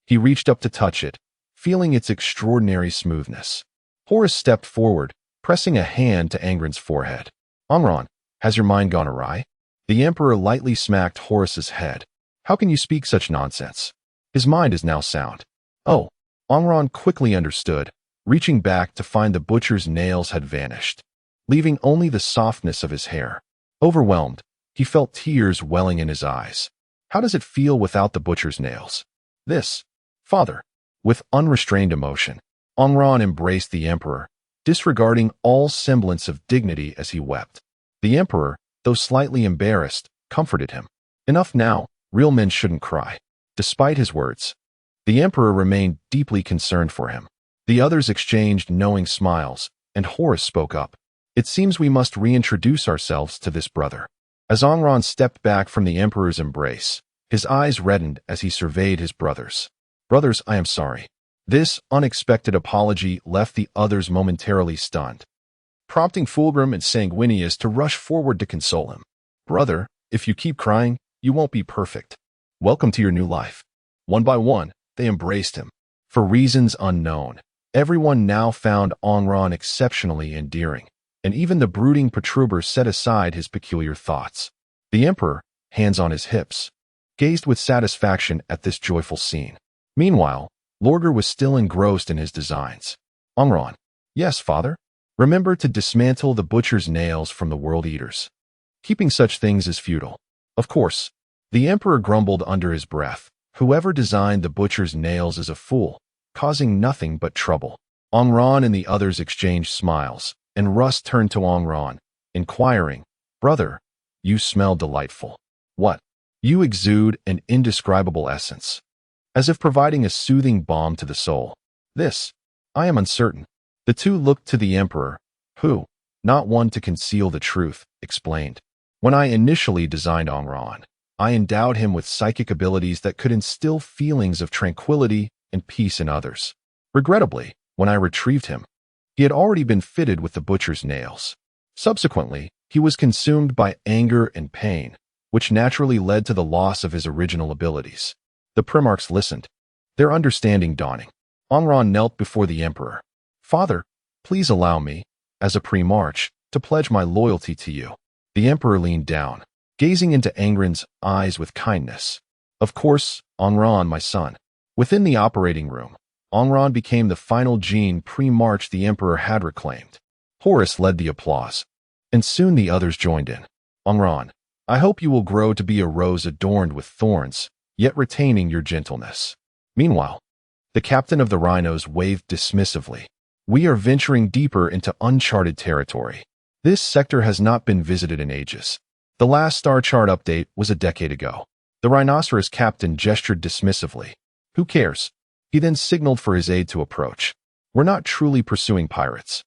He reached up to touch it, feeling its extraordinary smoothness. Horus stepped forward, pressing a hand to Angren's forehead. Angren, has your mind gone awry? The Emperor lightly smacked Horus's head. How can you speak such nonsense? His mind is now sound. Oh, Angren quickly understood, reaching back to find the butcher's nails had vanished, leaving only the softness of his hair. Overwhelmed, he felt tears welling in his eyes. How does it feel without the butcher's nails? This, Father. With unrestrained emotion, Angren embraced the Emperor, disregarding all semblance of dignity as he wept. The Emperor, though slightly embarrassed, comforted him. Enough now, real men shouldn't cry. Despite his words, the Emperor remained deeply concerned for him. The others exchanged knowing smiles, and Horus spoke up. It seems we must reintroduce ourselves to this brother. As Angren stepped back from the Emperor's embrace, his eyes reddened as he surveyed his brothers. Brothers, I am sorry. This unexpected apology left the others momentarily stunned, prompting Fulgrim and Sanguinius to rush forward to console him. Brother, if you keep crying, you won't be perfect. Welcome to your new life. One by one, they embraced him. For reasons unknown, everyone now found Angren exceptionally endearing, and even the brooding Petruber set aside his peculiar thoughts. The Emperor, hands on his hips, gazed with satisfaction at this joyful scene. Meanwhile, Lorgar was still engrossed in his designs. Angren, yes, Father. Remember to dismantle the butcher's nails from the world eaters. Keeping such things is futile. Of course, the Emperor grumbled under his breath. Whoever designed the butcher's nails is a fool, causing nothing but trouble. Angren and the others exchanged smiles, and Russ turned to Angren, inquiring, Brother, you smell delightful. What? You exude an indescribable essence, as if providing a soothing balm to the soul. This, I am uncertain. The two looked to the Emperor, who, not one to conceal the truth, explained. When I initially designed Angren, I endowed him with psychic abilities that could instill feelings of tranquility and peace in others. Regrettably, when I retrieved him, he had already been fitted with the butcher's nails. Subsequently, he was consumed by anger and pain, which naturally led to the loss of his original abilities. The Primarchs listened, their understanding dawning. Onran knelt before the Emperor. "Father, please allow me, as a pre-march, to pledge my loyalty to you." The Emperor leaned down, gazing into Angren's eyes with kindness. "Of course, Onran, my son." Within the operating room, Onran became the final gene pre-march the Emperor had reclaimed. Horus led the applause, and soon the others joined in. "Onran, I hope you will grow to be a rose adorned with thorns, yet retaining your gentleness." Meanwhile, the captain of the Rhinos waved dismissively. "We are venturing deeper into uncharted territory. This sector has not been visited in ages. The last star chart update was a decade ago." The rhinoceros captain gestured dismissively. "Who cares?" He then signaled for his aide to approach. "We're not truly pursuing pirates.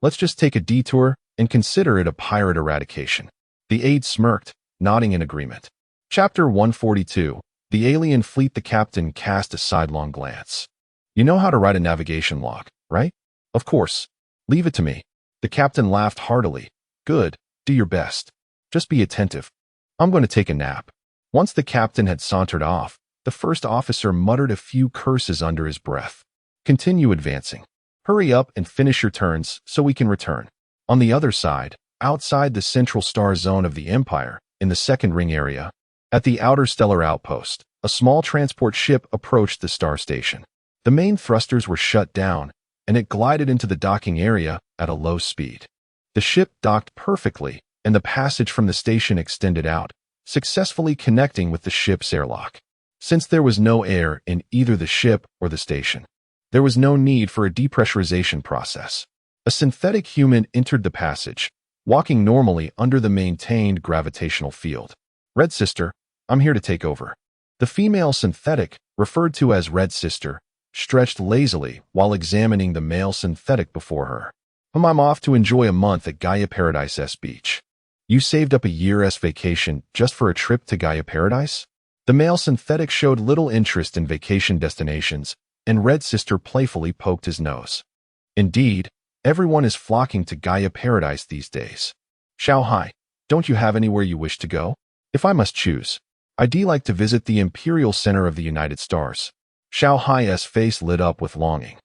Let's just take a detour and consider it a pirate eradication." The aide smirked, nodding in agreement. Chapter 142. The Alien Fleet. The captain cast a sidelong glance. "You know how to write a navigation log, right?" "Of course. Leave it to me." The captain laughed heartily. "Good. Do your best. Just be attentive. I'm going to take a nap." Once the captain had sauntered off, the first officer muttered a few curses under his breath. "Continue advancing. Hurry up and finish your turns so we can return." On the other side, outside the central star zone of the Empire, in the second ring area, at the outer stellar outpost, a small transport ship approached the star station. The main thrusters were shut down, and it glided into the docking area at a low speed. The ship docked perfectly, and the passage from the station extended out, successfully connecting with the ship's airlock. Since there was no air in either the ship or the station, there was no need for a depressurization process. A synthetic human entered the passage, walking normally under the maintained gravitational field. "Red Sister, I'm here to take over." The female synthetic, referred to as Red Sister, stretched lazily while examining the male synthetic before her. "I'm off to enjoy a month at Gaia Paradise S Beach." "You saved up a year's vacation just for a trip to Gaia Paradise?" The male synthetic showed little interest in vacation destinations, and Red Sister playfully poked his nose. "Indeed, everyone is flocking to Gaia Paradise these days." "Xiao Hai, don't you have anywhere you wish to go?" "If I must choose, I'd like to visit the Imperial Center of the United Stars." Xiao Hai's face lit up with longing.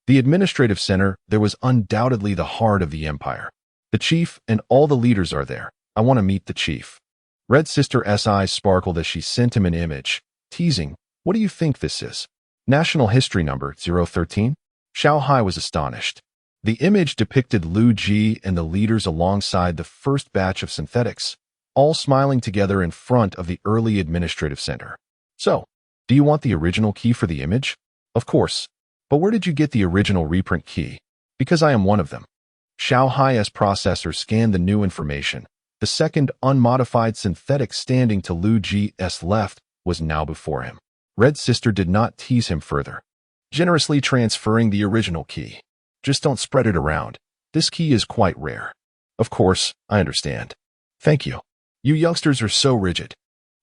The administrative center, there was undoubtedly the heart of the Empire. "The chief and all the leaders are there. I want to meet the chief." Red Sister's eyes sparkled as she sent him an image, teasing, "What do you think this is?" "National History Number 013? Xiao Hai was astonished. The image depicted Liu Ji and the leaders alongside the first batch of synthetics, all smiling together in front of the early administrative center. "So, do you want the original key for the image?" "Of course. But where did you get the original reprint key?" "Because I am one of them." Xiao Hai's processor scanned the new information. The second unmodified synthetic standing to Liu Ji's left was now before him. Red Sister did not tease him further. "Generously transferring the original key. Just don't spread it around. This key is quite rare." "Of course, I understand. Thank you. You youngsters are so rigid.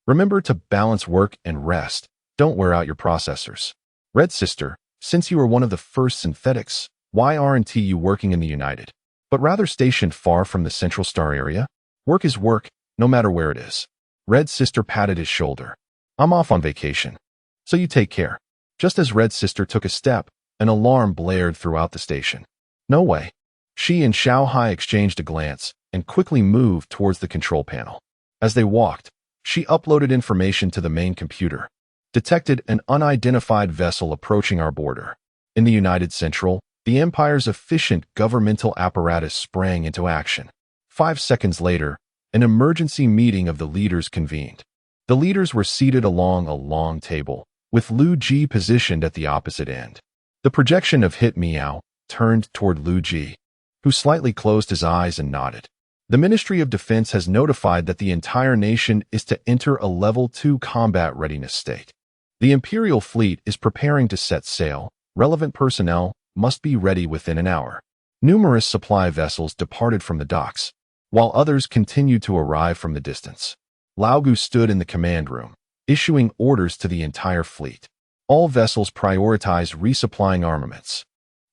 Remember to balance work and rest. Don't wear out your processors." "Red Sister, since you are one of the first synthetics, why aren't you working in the United, but rather stationed far from the central star area?" "Work is work, no matter where it is." Red Sister patted his shoulder. "I'm off on vacation, so you take care." Just as Red Sister took a step, an alarm blared throughout the station. "No way." She and Xiao Hai exchanged a glance and quickly moved towards the control panel. As they walked, she uploaded information to the main computer. "Detected an unidentified vessel approaching our border." In the United Central, the Empire's efficient governmental apparatus sprang into action. 5 seconds later, an emergency meeting of the leaders convened. The leaders were seated along a long table, with Liu Ji positioned at the opposite end. The projection of Hit Meow turned toward Liu Ji, who slightly closed his eyes and nodded. "The Ministry of Defense has notified that the entire nation is to enter a Level 2 combat readiness state. The Imperial fleet is preparing to set sail. Relevant personnel must be ready within an hour." Numerous supply vessels departed from the docks, while others continued to arrive from the distance. Laogu stood in the command room, issuing orders to the entire fleet. All vessels prioritize resupplying armaments.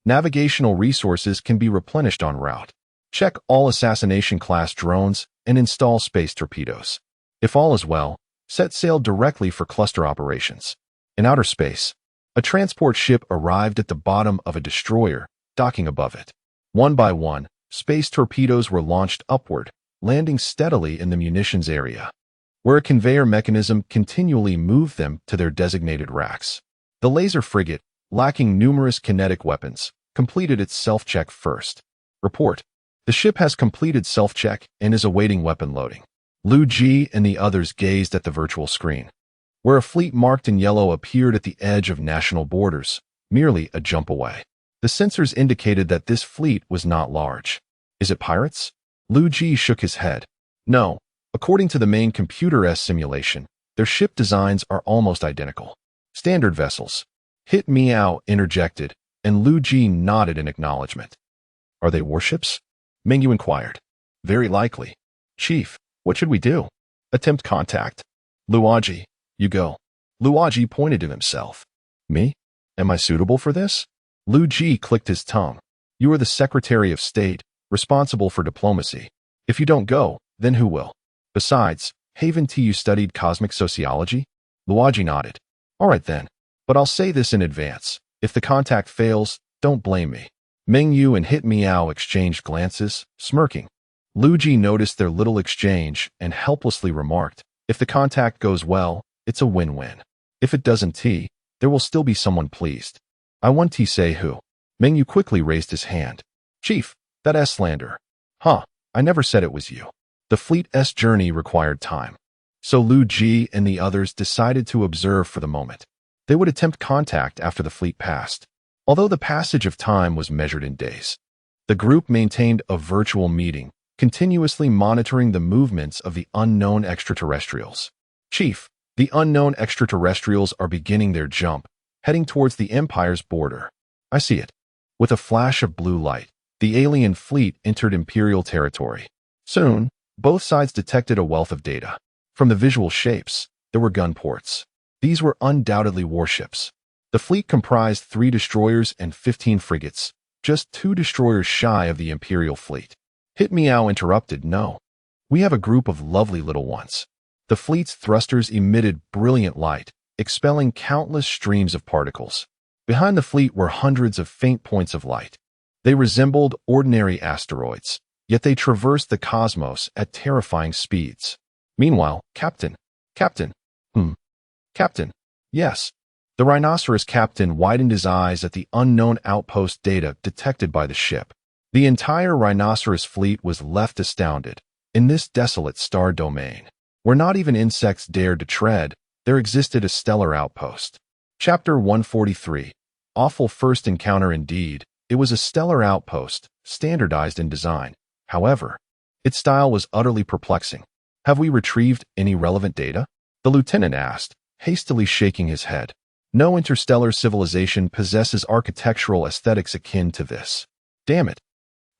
Navigational resources can be replenished en route. Check all assassination-class drones and install space torpedoes. If all is well, set sail directly for cluster operations. In outer space, A transport ship arrived at the bottom of a destroyer, docking above it. One by one, space torpedoes were launched upward, landing steadily in the munitions area, where a conveyor mechanism continually moved them to their designated racks. The laser frigate, lacking numerous kinetic weapons, completed its self-check first. Report. The ship has completed self-check and is awaiting weapon loading. Liu Ji and the others gazed at the virtual screen, where a fleet marked in yellow appeared at the edge of national borders, merely a jump away. The sensors indicated that this fleet was not large. Is it pirates? Liu Ji shook his head. No. According to the main computer simulation, their ship designs are almost identical. Standard vessels. Hit Meow interjected, and Liu Ji nodded in acknowledgement. Are they warships? Mengyu inquired. Very likely. Chief, what should we do? Attempt contact. Liu Ji, you go. Liu Ji pointed to himself. Me? Am I suitable for this? Liu Ji clicked his tongue. You are the Secretary of State, responsible for diplomacy. If you don't go, then who will? Besides, haven't you studied cosmic sociology? Liu Ji nodded. All right then, but I'll say this in advance. If the contact fails, don't blame me. Mengyu and Hit Meow exchanged glances, smirking. Liu Ji noticed their little exchange and helplessly remarked, if the contact goes well, it's a win-win. If it doesn't, there will still be someone pleased. I want to say who. Mengyu quickly raised his hand. Chief, that S-lander. Huh, I never said it was you. The fleet's journey required time. So Liu Ji and the others decided to observe for the moment. They would attempt contact after the fleet passed. Although the passage of time was measured in days, the group maintained a virtual meeting, continuously monitoring the movements of the unknown extraterrestrials. Chief, the unknown extraterrestrials are beginning their jump, heading towards the Empire's border. I see it. With a flash of blue light, the alien fleet entered Imperial territory. Soon, both sides detected a wealth of data. From the visual shapes, there were gun ports. These were undoubtedly warships. The fleet comprised 3 destroyers and 15 frigates, just 2 destroyers shy of the Imperial fleet. Hit Meow interrupted, no. We have a group of lovely little ones. The fleet's thrusters emitted brilliant light, expelling countless streams of particles. Behind the fleet were hundreds of faint points of light. They resembled ordinary asteroids, yet they traversed the cosmos at terrifying speeds. Meanwhile, Captain, yes. The rhinoceros captain widened his eyes at the unknown outpost data detected by the ship. The entire rhinoceros fleet was left astounded. In this desolate star domain, where not even insects dared to tread, there existed a stellar outpost. Chapter 143. Awful first encounter indeed. It was a stellar outpost, standardized in design. However, its style was utterly perplexing. Have we retrieved any relevant data? The lieutenant asked, hastily shaking his head. No interstellar civilization possesses architectural aesthetics akin to this. Damn it.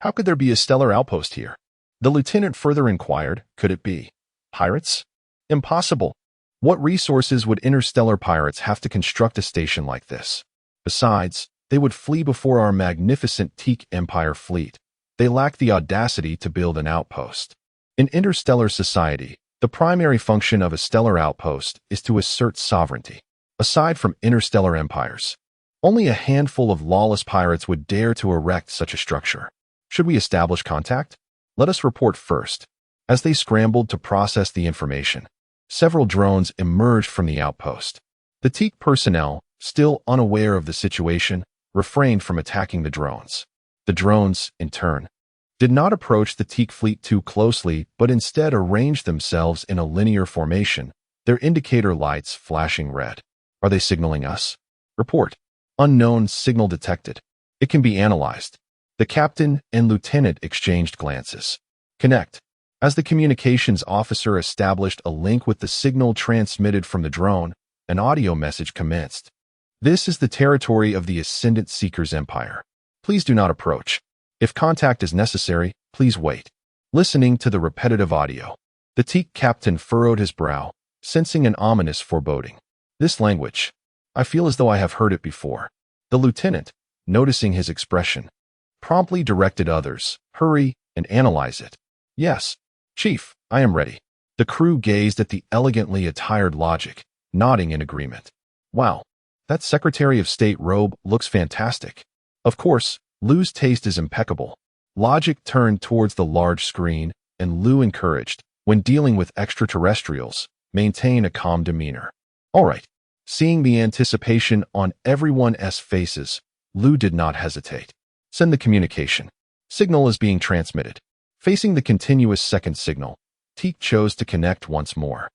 How could there be a stellar outpost here? The lieutenant further inquired, could it be pirates? Impossible. What resources would interstellar pirates have to construct a station like this? Besides, they would flee before our magnificent Teak Empire fleet. They lack the audacity to build an outpost. In interstellar society, the primary function of a stellar outpost is to assert sovereignty. Aside from interstellar empires, only a handful of lawless pirates would dare to erect such a structure. Should we establish contact? Let us report first. As they scrambled to process the information, several drones emerged from the outpost. The Teak personnel, still unaware of the situation, refrained from attacking the drones. The drones, in turn, did not approach the Teak fleet too closely, but instead arranged themselves in a linear formation, their indicator lights flashing red. Are they signaling us? Report. Unknown signal detected. It can be analyzed. The captain and lieutenant exchanged glances. Connect. As the communications officer established a link with the signal transmitted from the drone, an audio message commenced. This is the territory of the Ascendant Seekers Empire. Please do not approach. If contact is necessary, please wait. Listening to the repetitive audio, the Teak captain furrowed his brow, sensing an ominous foreboding. This language. I feel as though I have heard it before. The lieutenant, noticing his expression, promptly directed others, hurry and analyze it. Yes, Chief, I am ready. The crew gazed at the elegantly attired logic, nodding in agreement. Wow, That Secretary of State robe looks fantastic. Of course, Liu's taste is impeccable. Logic turned towards the large screen, and Liu encouraged, when dealing with extraterrestrials, maintain a calm demeanor. All right. Seeing the anticipation on everyone's faces, Liu did not hesitate. Send the communication. Signal is being transmitted. Facing the continuous second signal, Teak chose to connect once more.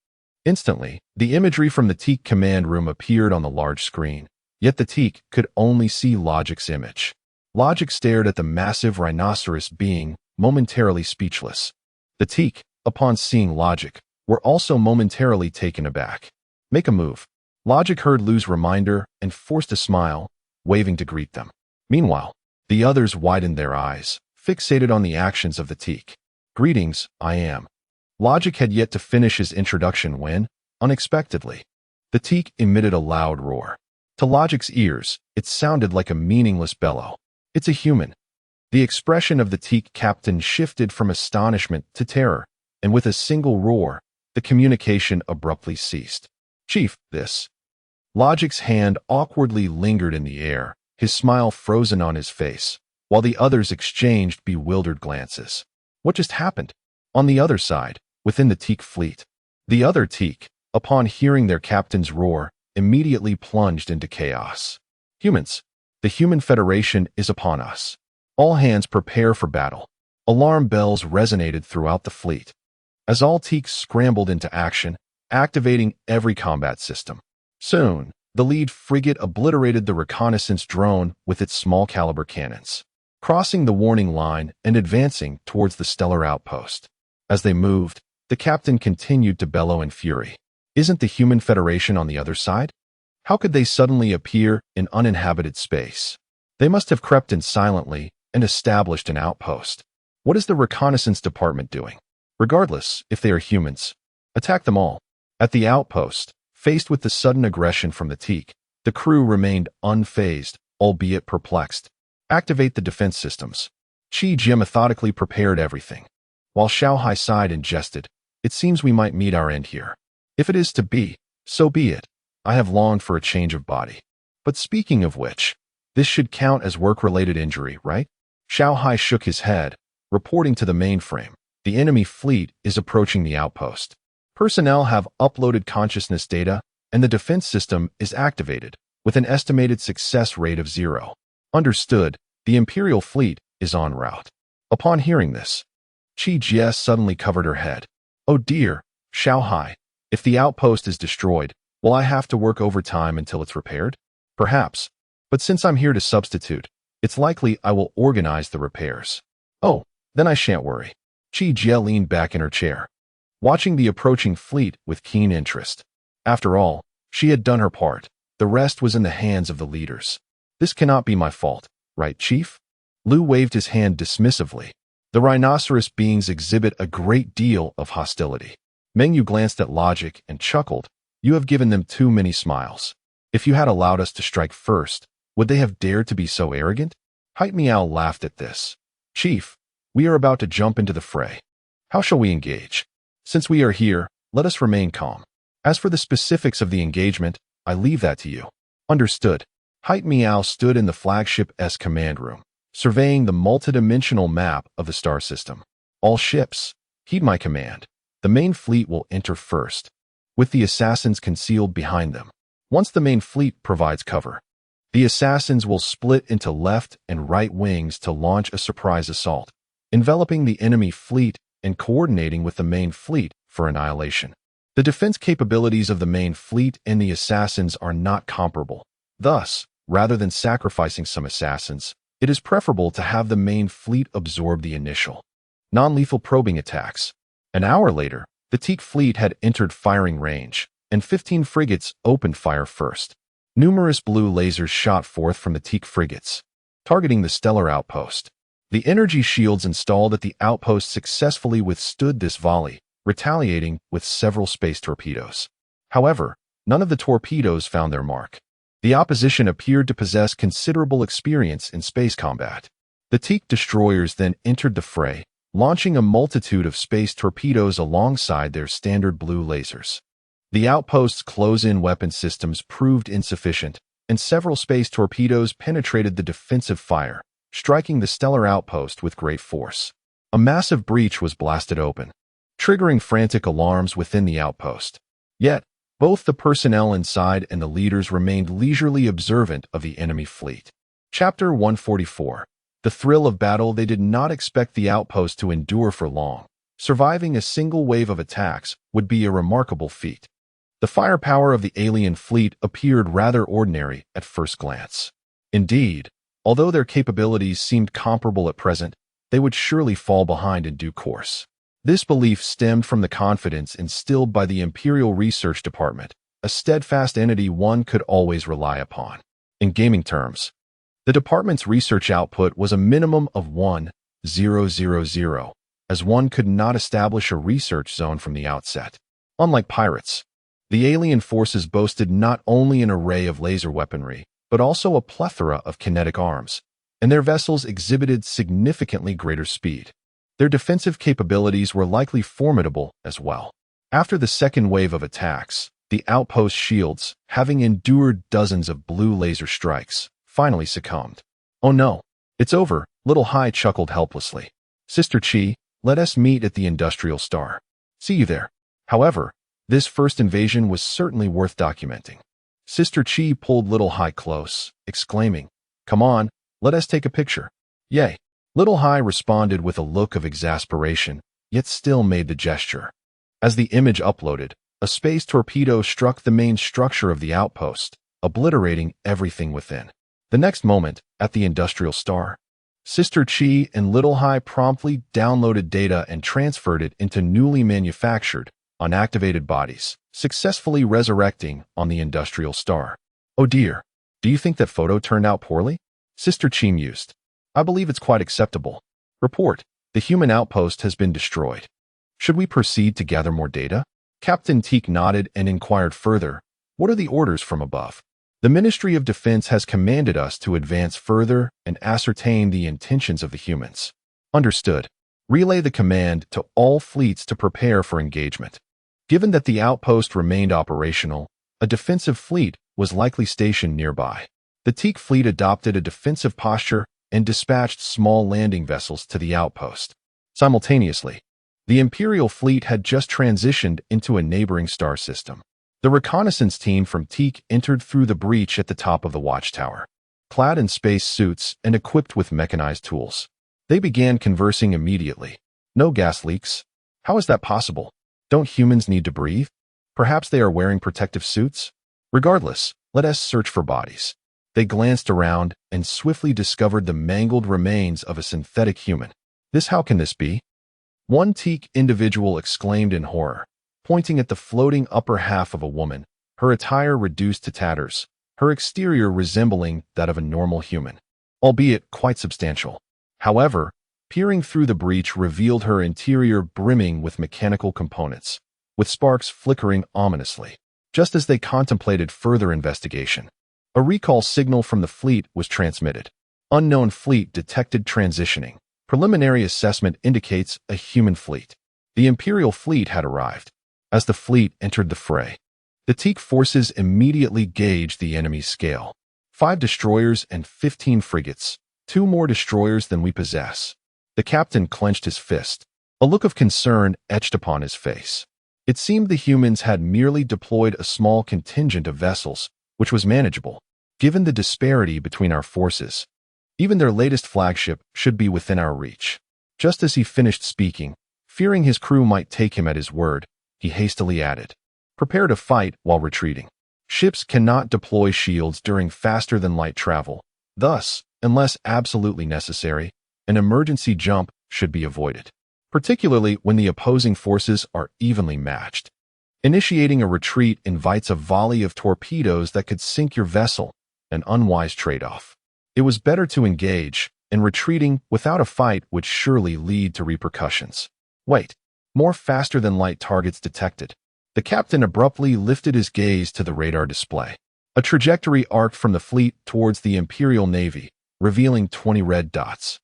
Instantly, the imagery from the Teak command room appeared on the large screen, yet the Teak could only see Logic's image. Logic stared at the massive rhinoceros being, momentarily speechless. The Teak, upon seeing Logic, were also momentarily taken aback. Make a move. Logic heard Liu's reminder and forced a smile, waving to greet them. Meanwhile, the others widened their eyes, fixated on the actions of the Teak. Greetings, I am. Logic had yet to finish his introduction when, unexpectedly, the Teak emitted a loud roar. To Logic's ears, it sounded like a meaningless bellow. It's a human. The expression of the Teak captain shifted from astonishment to terror, and with a single roar, the communication abruptly ceased. Chief, this. Logic's hand awkwardly lingered in the air, his smile frozen on his face, while the others exchanged bewildered glances. What just happened? On the other side, within the Teak fleet, the other Teak, upon hearing their captain's roar, immediately plunged into chaos. Humans, the Human Federation is upon us. All hands prepare for battle. Alarm bells resonated throughout the fleet. As all Teaks scrambled into action, activating every combat system. Soon, the lead frigate obliterated the Reconnaissance drone with its small-caliber cannons, crossing the warning line and advancing towards the stellar outpost. As they moved, the captain continued to bellow in fury. Isn't the Human Federation on the other side? How could they suddenly appear in uninhabited space? They must have crept in silently and established an outpost. What is the Reconnaissance Department doing? Regardless if they are humans, attack them all. At the outpost, faced with the sudden aggression from the Teak, the crew remained unfazed, albeit perplexed. Activate the defense systems. Qi Jie methodically prepared everything. While Xiaohai sighed and jested, it seems we might meet our end here. If it is to be, so be it. I have longed for a change of body. But speaking of which, this should count as work-related injury, right? Xiaohai shook his head, reporting to the mainframe. The enemy fleet is approaching the outpost. Personnel have uploaded consciousness data, and the defense system is activated, with an estimated success rate of 0. Understood, the Imperial fleet is en route. Upon hearing this, Qi Jie suddenly covered her head. Oh dear, Xiaohai, if the outpost is destroyed, will I have to work overtime until it's repaired? Perhaps, but since I'm here to substitute, it's likely I will organize the repairs. Oh, then I shan't worry. Qi Jie leaned back in her chair, watching the approaching fleet with keen interest. After all, she had done her part. The rest was in the hands of the leaders. This cannot be my fault, right, Chief? Liu waved his hand dismissively. The rhinoceros beings exhibit a great deal of hostility. Meng Yu glanced at Logic and chuckled. You have given them too many smiles. If you had allowed us to strike first, would they have dared to be so arrogant? Hai Miao laughed at this. Chief, we are about to jump into the fray. How shall we engage? Since we are here, let us remain calm. As for the specifics of the engagement, I leave that to you. Understood. Hai Miao stood in the flagship's command room, surveying the multidimensional map of the star system. All ships, heed my command. The main fleet will enter first, with the assassins concealed behind them. Once the main fleet provides cover, the assassins will split into left and right wings to launch a surprise assault, enveloping the enemy fleet and coordinating with the main fleet for annihilation. The defense capabilities of the main fleet and the assassins are not comparable. Thus, rather than sacrificing some assassins, it is preferable to have the main fleet absorb the initial non-lethal probing attacks. An hour later, the Teak fleet had entered firing range, and 15 frigates opened fire first. Numerous blue lasers shot forth from the Teak frigates, targeting the stellar outpost. The energy shields installed at the outpost successfully withstood this volley, retaliating with several space torpedoes. However, none of the torpedoes found their mark. The opposition appeared to possess considerable experience in space combat. The Teak destroyers then entered the fray, launching a multitude of space torpedoes alongside their standard blue lasers. The outpost's close-in weapon systems proved insufficient, and several space torpedoes penetrated the defensive fire, striking the stellar outpost with great force. A massive breach was blasted open, triggering frantic alarms within the outpost. Yet, both the personnel inside and the leaders remained leisurely observant of the enemy fleet. Chapter 144. The thrill of battle. They did not expect the outpost to endure for long. Surviving a single wave of attacks would be a remarkable feat. The firepower of the alien fleet appeared rather ordinary at first glance. Indeed, although their capabilities seemed comparable at present, they would surely fall behind in due course. This belief stemmed from the confidence instilled by the Imperial Research Department, a steadfast entity one could always rely upon. In gaming terms, the department's research output was a minimum of 1,000, as one could not establish a research zone from the outset. Unlike pirates, the alien forces boasted not only an array of laser weaponry, but also a plethora of kinetic arms, and their vessels exhibited significantly greater speed. Their defensive capabilities were likely formidable as well. After the second wave of attacks, the outpost shields, having endured dozens of blue laser strikes, finally succumbed. "Oh no, it's over," Little Hai chuckled helplessly. "Sister Chi, let us meet at the Industrial Star. See you there." However, this first invasion was certainly worth documenting. Sister Chi pulled Little Hai close, exclaiming, "Come on, let us take a picture." "Yay." Little Hai responded with a look of exasperation, yet still made the gesture. As the image uploaded, a space torpedo struck the main structure of the outpost, obliterating everything within. The next moment, at the Industrial Star, Sister Chi and Little Hai promptly downloaded data and transferred it into newly manufactured, unactivated bodies, successfully resurrecting on the Industrial Star. "Oh dear, do you think that photo turned out poorly?" Sister Chi mused. "I believe it's quite acceptable. Report, the human outpost has been destroyed. Should we proceed to gather more data?" Captain Teak nodded and inquired further, "What are the orders from above?" "The Ministry of Defense has commanded us to advance further and ascertain the intentions of the humans." "Understood. Relay the command to all fleets to prepare for engagement." Given that the outpost remained operational, a defensive fleet was likely stationed nearby. The Teak fleet adopted a defensive posture and dispatched small landing vessels to the outpost. Simultaneously, the Imperial fleet had just transitioned into a neighboring star system. The reconnaissance team from Teak entered through the breach at the top of the watchtower. Clad in space suits and equipped with mechanized tools, they began conversing immediately. "No gas leaks. How is that possible? Don't humans need to breathe? Perhaps they are wearing protective suits? Regardless, let us search for bodies." They glanced around and swiftly discovered the mangled remains of a synthetic human. How can this be?" One Teak individual exclaimed in horror, pointing at the floating upper half of a woman, her attire reduced to tatters, her exterior resembling that of a normal human, albeit quite substantial. However, peering through the breach revealed her interior brimming with mechanical components, with sparks flickering ominously. Just as they contemplated further investigation, a recall signal from the fleet was transmitted. "Unknown fleet detected transitioning. Preliminary assessment indicates a human fleet." The Imperial fleet had arrived. As the fleet entered the fray, the Teak forces immediately gauged the enemy's scale. 5 destroyers and 15 frigates, 2 more destroyers than we possess. The captain clenched his fist, a look of concern etched upon his face. It seemed the humans had merely deployed a small contingent of vessels, which was manageable, given the disparity between our forces. Even their latest flagship should be within our reach. Just as he finished speaking, fearing his crew might take him at his word, he hastily added, "Prepare to fight while retreating. Ships cannot deploy shields during faster-than-light travel. Thus, unless absolutely necessary, an emergency jump should be avoided, particularly when the opposing forces are evenly matched. Initiating a retreat invites a volley of torpedoes that could sink your vessel, an unwise trade-off. It was better to engage, and retreating without a fight would surely lead to repercussions." "Wait, more faster-than-light targets detected." The captain abruptly lifted his gaze to the radar display. A trajectory arced from the fleet towards the Imperial Navy, revealing 20 red dots.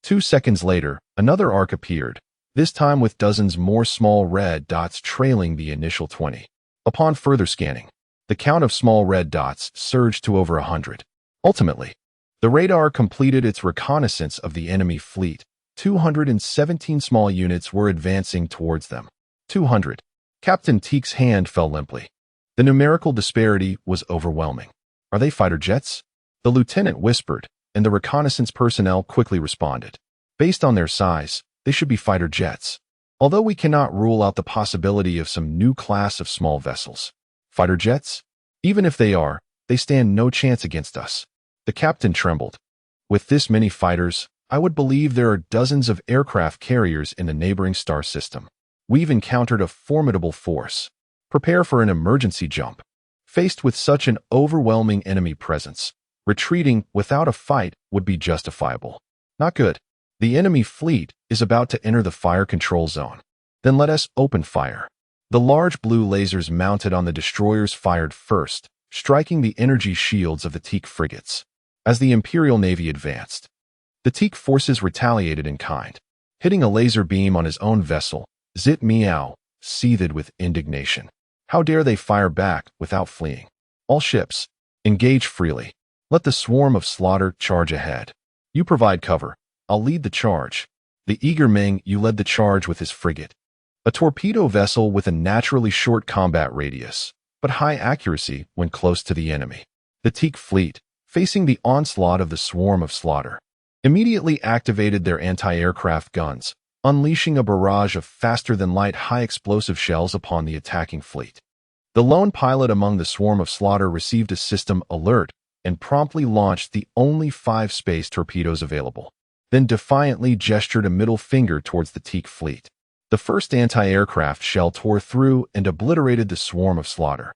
2 seconds later, another arc appeared, this time with dozens more small red dots trailing the initial 20. Upon further scanning, The count of small red dots surged to over 100. Ultimately, the radar completed its reconnaissance of the enemy fleet. 217 small units were advancing towards them. 200. Captain Teek's hand fell limply. The numerical disparity was overwhelming. Are they fighter jets? The lieutenant whispered, and the reconnaissance personnel quickly responded. Based on their size, they should be fighter jets. Although we cannot rule out the possibility of some new class of small vessels. Fighter jets? Even if they are, they stand no chance against us. The captain trembled. With this many fighters, I would believe there are dozens of aircraft carriers in the neighboring star system. We've encountered a formidable force. Prepare for an emergency jump. Faced with such an overwhelming enemy presence, retreating without a fight would be justifiable. Not good. The enemy fleet is about to enter the fire control zone. Then let us open fire. The large blue lasers mounted on the destroyers fired first, striking the energy shields of the Teek frigates. As the Imperial Navy advanced, the Teek forces retaliated in kind. Hitting a laser beam on his own vessel, Zit Miao seethed with indignation. How dare they fire back without fleeing? All ships, engage freely. Let the swarm of slaughter charge ahead. You provide cover. I'll lead the charge. The eager Meng Yu led the charge with his frigate. A torpedo vessel with a naturally short combat radius, but high accuracy when close to the enemy. The Teek fleet, facing the onslaught of the swarm of slaughter, immediately activated their anti-aircraft guns, unleashing a barrage of faster-than-light high-explosive shells upon the attacking fleet. The lone pilot among the swarm of slaughter received a system alert and promptly launched the only 5 space torpedoes available, then defiantly gestured a middle finger towards the Teek fleet. The first anti-aircraft shell tore through and obliterated the swarm of slaughter,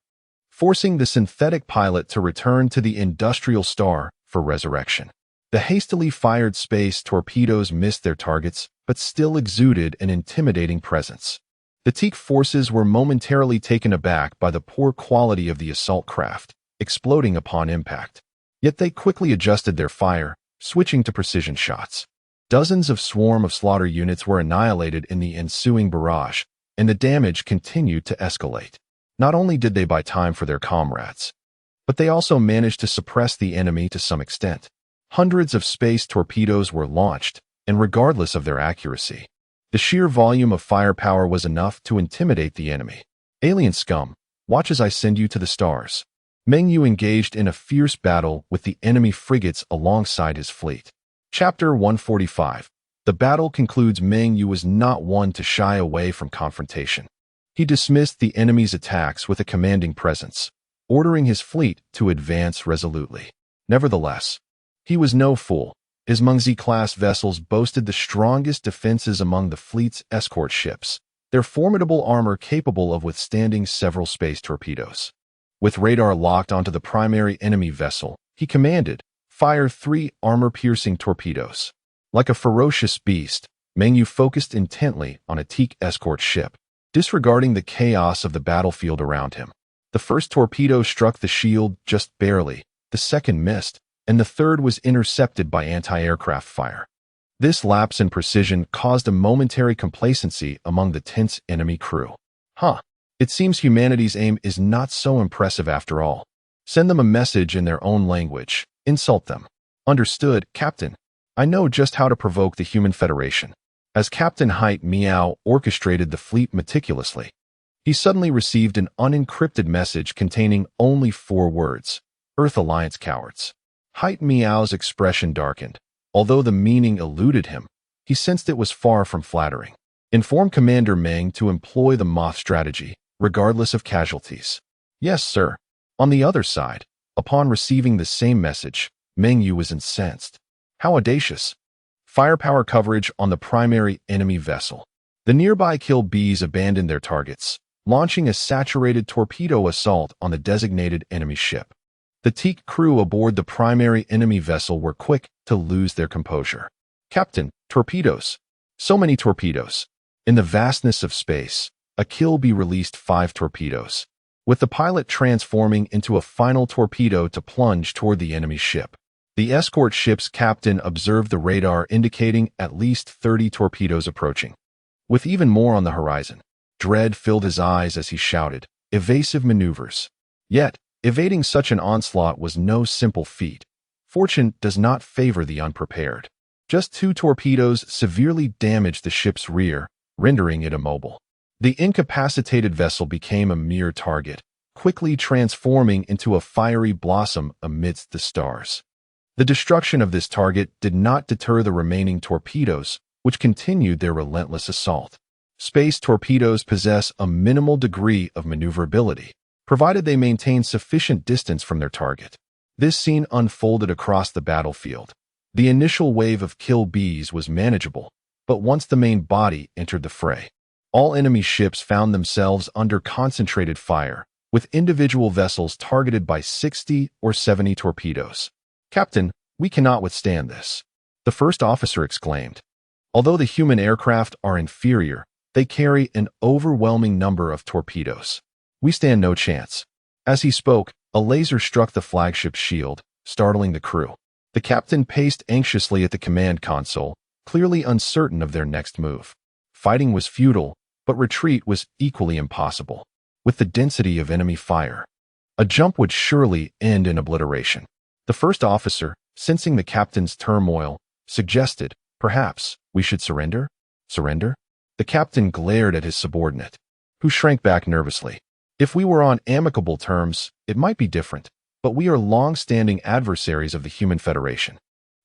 forcing the synthetic pilot to return to the industrial star for resurrection. The hastily fired space torpedoes missed their targets, but still exuded an intimidating presence. The Teek forces were momentarily taken aback by the poor quality of the assault craft, exploding upon impact. Yet they quickly adjusted their fire, switching to precision shots. Dozens of swarm of slaughter units were annihilated in the ensuing barrage, and the damage continued to escalate. Not only did they buy time for their comrades, but they also managed to suppress the enemy to some extent. Hundreds of space torpedoes were launched, and regardless of their accuracy, the sheer volume of firepower was enough to intimidate the enemy. Alien scum, watch as I send you to the stars. Meng Yu engaged in a fierce battle with the enemy frigates alongside his fleet. Chapter 145. The battle concludes. Meng Yu was not one to shy away from confrontation. He dismissed the enemy's attacks with a commanding presence, ordering his fleet to advance resolutely. Nevertheless, he was no fool. His Mengzi-class vessels boasted the strongest defenses among the fleet's escort ships, their formidable armor capable of withstanding several space torpedoes. With radar locked onto the primary enemy vessel, he commanded, fire 3 armor-piercing torpedoes. Like a ferocious beast, Meng Yu focused intently on a Teek escort ship, disregarding the chaos of the battlefield around him. The first torpedo struck the shield just barely, the second missed, and the third was intercepted by anti-aircraft fire. This lapse in precision caused a momentary complacency among the tense enemy crew. It seems humanity's aim is not so impressive after all. Send them a message in their own language. Insult them. Understood, Captain. I know just how to provoke the Human Federation. As Captain Hait Miao orchestrated the fleet meticulously, he suddenly received an unencrypted message containing only 4 words: Earth Alliance cowards. Hait Miao's expression darkened. Although the meaning eluded him, he sensed it was far from flattering. Inform Commander Meng to employ the moth strategy, regardless of casualties. Yes, sir. On the other side, upon receiving the same message, Meng Yu was incensed. How audacious. Firepower coverage on the primary enemy vessel. The nearby Kill Bs abandoned their targets, launching a saturated torpedo assault on the designated enemy ship. The Teek crew aboard the primary enemy vessel were quick to lose their composure. Captain, torpedoes. So many torpedoes. In the vastness of space, a Kill B released 5 torpedoes, with the pilot transforming into a final torpedo to plunge toward the enemy ship. The escort ship's captain observed the radar indicating at least 30 torpedoes approaching, with even more on the horizon. Dread filled his eyes as he shouted, "Evasive maneuvers." Yet, evading such an onslaught was no simple feat. Fortune does not favor the unprepared. Just 2 torpedoes severely damaged the ship's rear, rendering it immobile. The incapacitated vessel became a mere target, quickly transforming into a fiery blossom amidst the stars. The destruction of this target did not deter the remaining torpedoes, which continued their relentless assault. Space torpedoes possess a minimal degree of maneuverability, provided they maintain sufficient distance from their target. This scene unfolded across the battlefield. The initial wave of kill bees was manageable, but once the main body entered the fray, all enemy ships found themselves under concentrated fire, with individual vessels targeted by 60 or 70 torpedoes. "Captain, we cannot withstand this," the first officer exclaimed. Although the human aircraft are inferior, they carry an overwhelming number of torpedoes. "We stand no chance." As he spoke, a laser struck the flagship's shield, startling the crew. The captain paced anxiously at the command console, clearly uncertain of their next move. Fighting was futile, but retreat was equally impossible. With the density of enemy fire, a jump would surely end in obliteration. The first officer, sensing the captain's turmoil, suggested, "Perhaps we should surrender?" "Surrender?" The captain glared at his subordinate, who shrank back nervously. "If we were on amicable terms, it might be different, but we are long-standing adversaries of the Human Federation.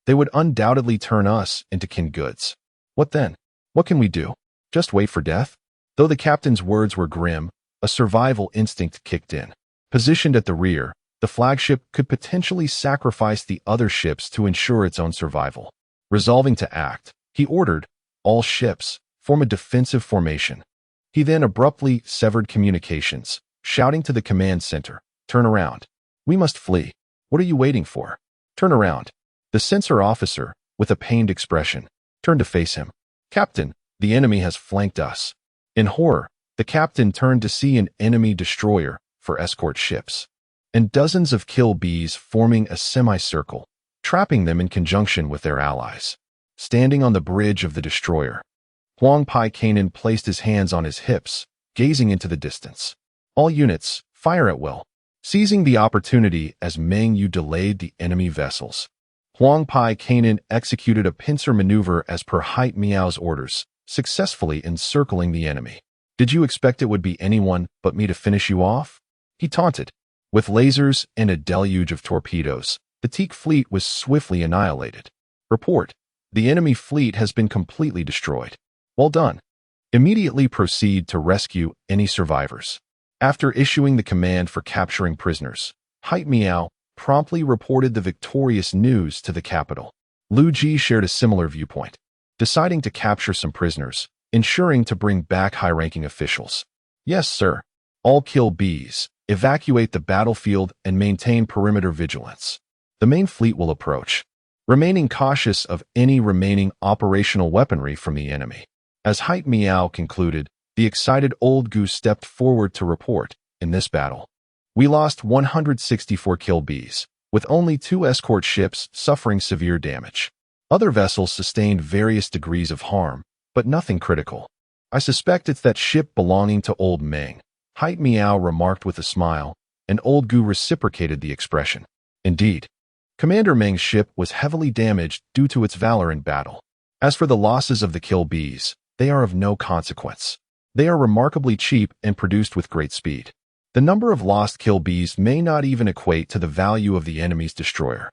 They would undoubtedly turn us into canned goods. What then? What can we do? Just wait for death?" Though the captain's words were grim, a survival instinct kicked in. Positioned at the rear, the flagship could potentially sacrifice the other ships to ensure its own survival. Resolving to act, he ordered, "All ships, form a defensive formation." He then abruptly severed communications, shouting to the command center, "Turn around. We must flee. What are you waiting for? Turn around." The sensor officer, with a pained expression, turned to face him. "Captain, the enemy has flanked us." In horror, the captain turned to see an enemy destroyer for escort ships, and dozens of kill bees forming a semicircle, trapping them in conjunction with their allies. Standing on the bridge of the destroyer, Huang Pai Kanan placed his hands on his hips, gazing into the distance. "All units, fire at will." Seizing the opportunity as Meng Yu delayed the enemy vessels, Huang Pai Kanan executed a pincer maneuver as per Hait Miao's orders, successfully encircling the enemy. "Did you expect it would be anyone but me to finish you off?" he taunted. With lasers and a deluge of torpedoes, the Teak fleet was swiftly annihilated. "Report. The enemy fleet has been completely destroyed." "Well done. Immediately proceed to rescue any survivors." After issuing the command for capturing prisoners, Hait Miao promptly reported the victorious news to the capital. Liu Ji shared a similar viewpoint, deciding to capture some prisoners, ensuring to bring back high-ranking officials. "Yes, sir. All kill bees, evacuate the battlefield and maintain perimeter vigilance. The main fleet will approach, remaining cautious of any remaining operational weaponry from the enemy." As Hait Miao concluded, the excited old goose stepped forward to report, "In this battle, we lost 164 kill bees, with only 2 escort ships suffering severe damage. Other vessels sustained various degrees of harm, but nothing critical. I suspect it's that ship belonging to Old Meng," Hait Miao remarked with a smile, and Old Gu reciprocated the expression. Indeed, Commander Meng's ship was heavily damaged due to its valor in battle. As for the losses of the kill bees, they are of no consequence. They are remarkably cheap and produced with great speed. The number of lost kill bees may not even equate to the value of the enemy's destroyer.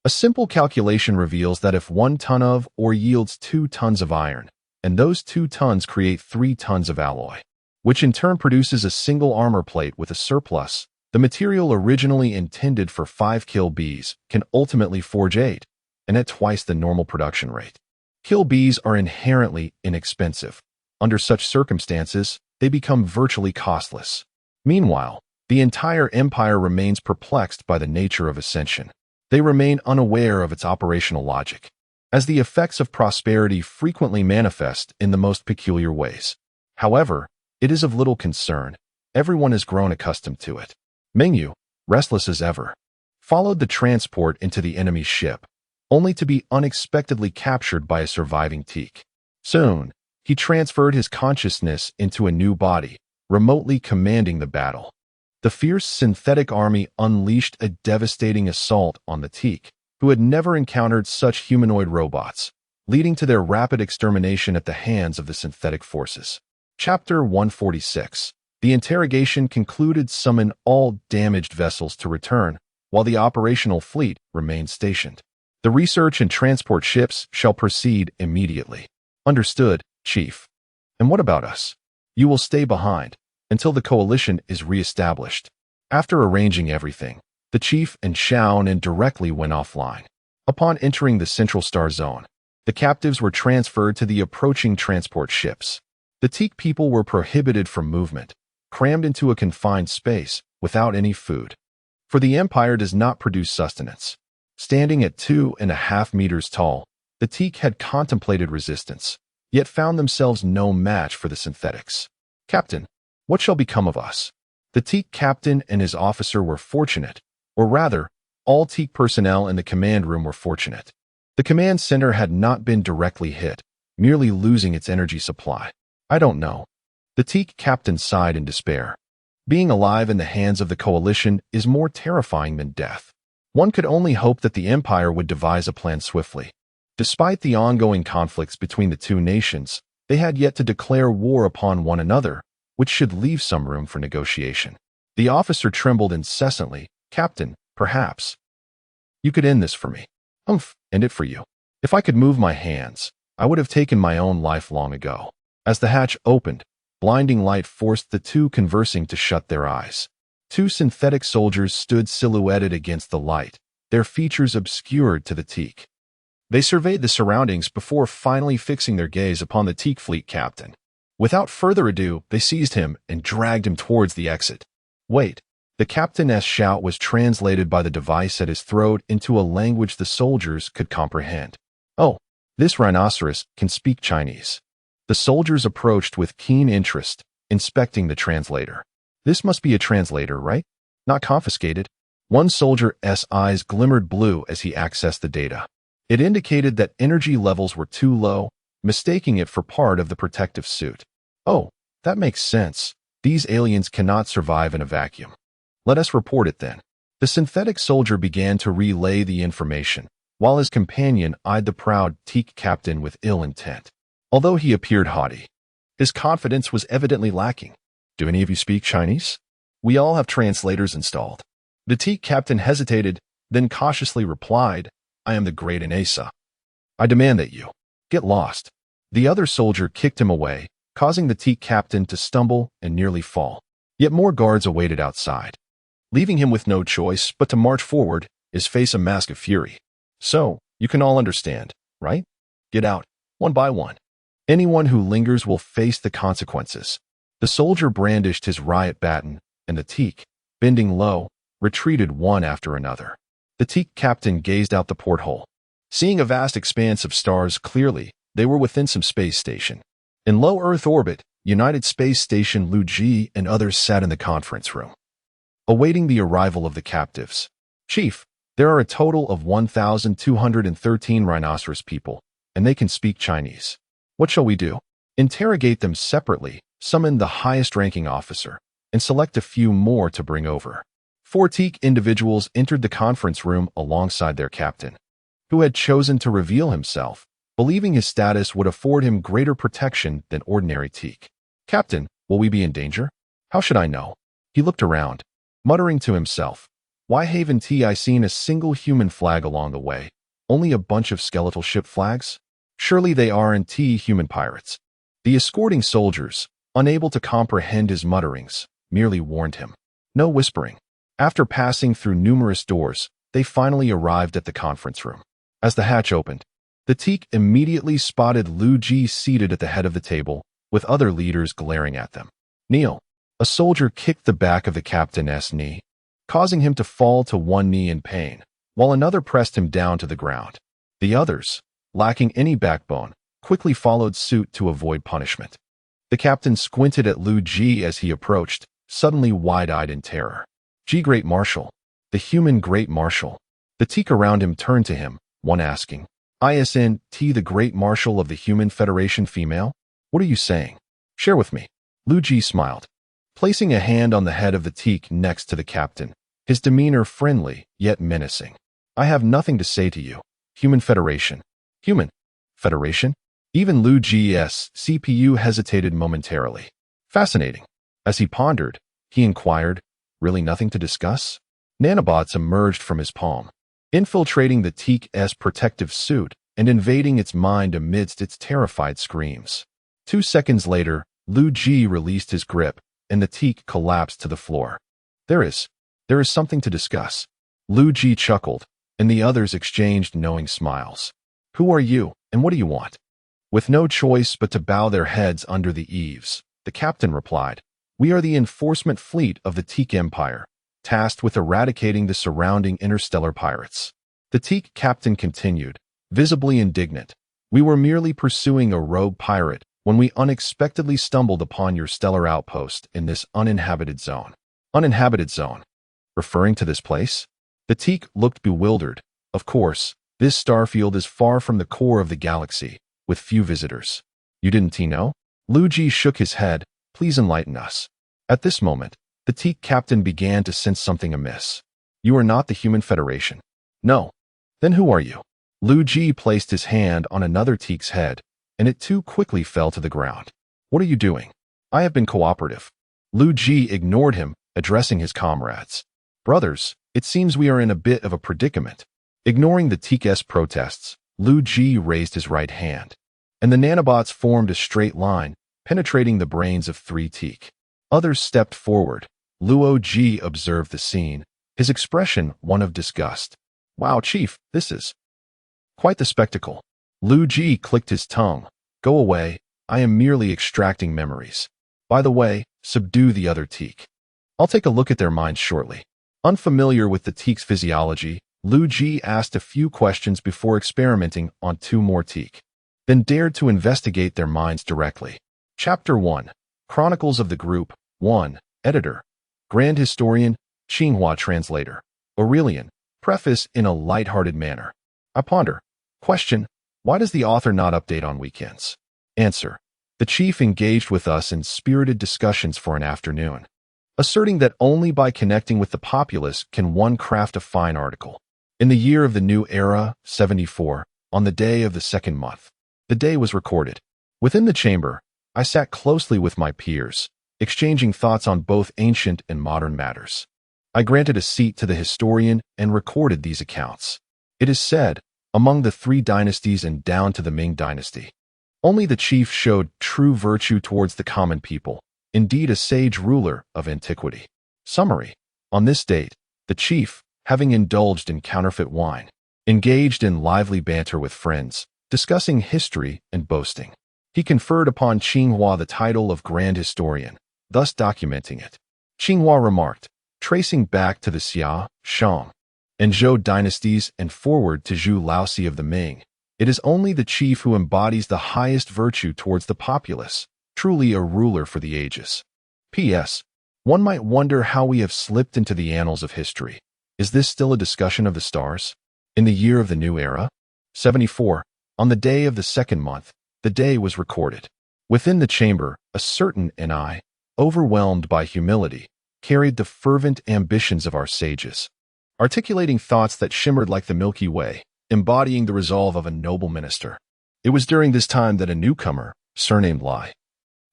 A simple calculation reveals that if 1 ton of ore yields 2 tons of iron, and those 2 tons create 3 tons of alloy, which in turn produces a single armor plate with a surplus, the material originally intended for 5 kill bees can ultimately forge 8, and at twice the normal production rate. Kill bees are inherently inexpensive. Under such circumstances, they become virtually costless. Meanwhile, the entire empire remains perplexed by the nature of Ascension. They remain unaware of its operational logic, as the effects of prosperity frequently manifest in the most peculiar ways. However, it is of little concern. Everyone has grown accustomed to it. Meng Yu, restless as ever, followed the transport into the enemy's ship, only to be unexpectedly captured by a surviving Teak. Soon, he transferred his consciousness into a new body, remotely commanding the battle. The fierce synthetic army unleashed a devastating assault on the Teak, who had never encountered such humanoid robots, leading to their rapid extermination at the hands of the synthetic forces. Chapter 146. The interrogation concluded. Summon all damaged vessels to return, while the operational fleet remained stationed. The research and transport ships shall proceed immediately. Understood, Chief. And what about us? You will stay behind until the coalition is re-established. After arranging everything, the Chief and Xiaonan directly went offline. Upon entering the Central Star Zone, the captives were transferred to the approaching transport ships. The Teak people were prohibited from movement, crammed into a confined space without any food. For the Empire does not produce sustenance. Standing at 2.5 meters tall, the Teak had contemplated resistance, yet found themselves no match for the synthetics. Captain, what shall become of us? The Teak captain and his officer were fortunate, or rather, all Teak personnel in the command room were fortunate. The command center had not been directly hit, merely losing its energy supply. I don't know. The Teak captain sighed in despair. Being alive in the hands of the coalition is more terrifying than death. One could only hope that the Empire would devise a plan swiftly. Despite the ongoing conflicts between the two nations, they had yet to declare war upon one another, which should leave some room for negotiation. The officer trembled incessantly. Captain, perhaps you could end this for me. End it for you. If I could move my hands, I would have taken my own life long ago. As the hatch opened, blinding light forced the two conversing to shut their eyes. Two synthetic soldiers stood silhouetted against the light, their features obscured to the Teak. They surveyed the surroundings before finally fixing their gaze upon the Teak fleet captain. Without further ado, they seized him and dragged him towards the exit. Wait. The captain's shout was translated by the device at his throat into a language the soldiers could comprehend. Oh, this rhinoceros can speak Chinese. The soldiers approached with keen interest, inspecting the translator. This must be a translator, right? Not confiscated. One soldier's eyes glimmered blue as he accessed the data. It indicated that energy levels were too low, mistaking it for part of the protective suit. Oh, that makes sense. These aliens cannot survive in a vacuum. Let us report it then. The synthetic soldier began to relay the information, while his companion eyed the proud Teak captain with ill intent. Although he appeared haughty, his confidence was evidently lacking. Do any of you speak Chinese? We all have translators installed. The Teak captain hesitated, then cautiously replied, I am the great Inasa. I demand that you get lost. The other soldier kicked him away, causing the Teak captain to stumble and nearly fall. Yet more guards awaited outside, leaving him with no choice but to march forward, his face a mask of fury. So, you can all understand, right? Get out, one by one. Anyone who lingers will face the consequences. The soldier brandished his riot baton, and the Teak, bending low, retreated one after another. The Teak captain gazed out the porthole. Seeing a vast expanse of stars clearly, they were within some space station. In low Earth orbit, United Space Station Liu Ji and others sat in the conference room, awaiting the arrival of the captives. Chief, there are a total of 1,213 rhinoceros people, and they can speak Chinese. What shall we do? Interrogate them separately, summon the highest-ranking officer, and select a few more to bring over. 4 Teak individuals entered the conference room alongside their captain, who had chosen to reveal himself, believing his status would afford him greater protection than ordinary Teak. Captain, will we be in danger? How should I know? He looked around, muttering to himself, why haven't I seen a single human flag along the way? Only a bunch of skeletal ship flags? Surely they aren't human pirates. The escorting soldiers, unable to comprehend his mutterings, merely warned him. No whispering. After passing through numerous doors, they finally arrived at the conference room. As the hatch opened, the Teak immediately spotted Liu Ji seated at the head of the table, with other leaders glaring at them. Kneel. A soldier kicked the back of the captain's knee, causing him to fall to one knee in pain, while another pressed him down to the ground. The others, lacking any backbone, quickly followed suit to avoid punishment. The captain squinted at Liu Ji as he approached, suddenly wide-eyed in terror. Ji Great Marshal. The human Great Marshal. The Teak around him turned to him, one asking, Isn't the Great Marshal of the Human Federation female? What are you saying? Share with me. Liu Ji smiled. placing a hand on the head of the teak next to the captain, his demeanor friendly yet menacing. I have nothing to say to you. Human Federation. Human Federation? Even Liu Ji's CPU hesitated momentarily. Fascinating. As he pondered, he inquired, really nothing to discuss? Nanobots emerged from his palm, infiltrating the teak's protective suit and invading its mind amidst its terrified screams. 2 seconds later, Liu Ji released his grip, and the teak collapsed to the floor. There is something to discuss. Liu Ji chuckled, and the others exchanged knowing smiles. Who are you, and what do you want? With no choice but to bow their heads under the eaves, the captain replied, We are the enforcement fleet of the Teak Empire, tasked with eradicating the surrounding interstellar pirates. The Teak captain continued, visibly indignant. We were merely pursuing a rogue pirate when we unexpectedly stumbled upon your stellar outpost in this uninhabited zone. Uninhabited zone? Referring to this place? The Teak looked bewildered. Of course, this starfield is far from the core of the galaxy, with few visitors. You didn't know? Liu Ji shook his head. Please enlighten us. At this moment, the Teak captain began to sense something amiss. You are not the Human Federation. No. Then who are you? Liu Ji placed his hand on another Teak's head, and it too quickly fell to the ground. What are you doing? I have been cooperative. Liu Ji ignored him, addressing his comrades. Brothers, it seems we are in a bit of a predicament. Ignoring the Teak's protests, Liu Ji raised his right hand, and the nanobots formed a straight line, penetrating the brains of 3 Teak. Others stepped forward. Liu Ji observed the scene, his expression one of disgust. Wow, Chief, this is quite the spectacle. Liu Ji clicked his tongue. Go away, I am merely extracting memories. By the way, subdue the other Teak. I'll take a look at their minds shortly. Unfamiliar with the Teak's physiology, Liu Ji asked a few questions before experimenting on 2 more Teak, then dared to investigate their minds directly. Chapter 1. Chronicles of the Group. 1. Editor. Grand Historian, Xinhua Translator. Aurelian. Preface in a light-hearted manner. I ponder. Question. Why does the author not update on weekends? Answer. The chief engaged with us in spirited discussions for an afternoon, asserting that only by connecting with the populace can one craft a fine article. In the year of the new era, 74, on the day of the 2nd month, the day was recorded. Within the chamber, I sat closely with my peers, exchanging thoughts on both ancient and modern matters. I granted a seat to the historian and recorded these accounts. It is said, among the 3 dynasties and down to the Ming dynasty, only the chief showed true virtue towards the common people, indeed a sage ruler of antiquity. Summary. On this date, the chief, having indulged in counterfeit wine, engaged in lively banter with friends, discussing history and boasting. He conferred upon Xinhua the title of Grand Historian, thus documenting it. Xinhua remarked, tracing back to the Xia, Shang, and Zhou dynasties and forward to Zhu Laosi of the Ming, it is only the chief who embodies the highest virtue towards the populace, truly a ruler for the ages. P.S. One might wonder how we have slipped into the annals of history. Is this still a discussion of the stars? In the year of the new era? 74. On the day of the 2nd month, the day was recorded. Within the chamber, a certain Ni, overwhelmed by humility, carried the fervent ambitions of our sages, articulating thoughts that shimmered like the Milky Way, embodying the resolve of a noble minister. It was during this time that a newcomer, surnamed Lai,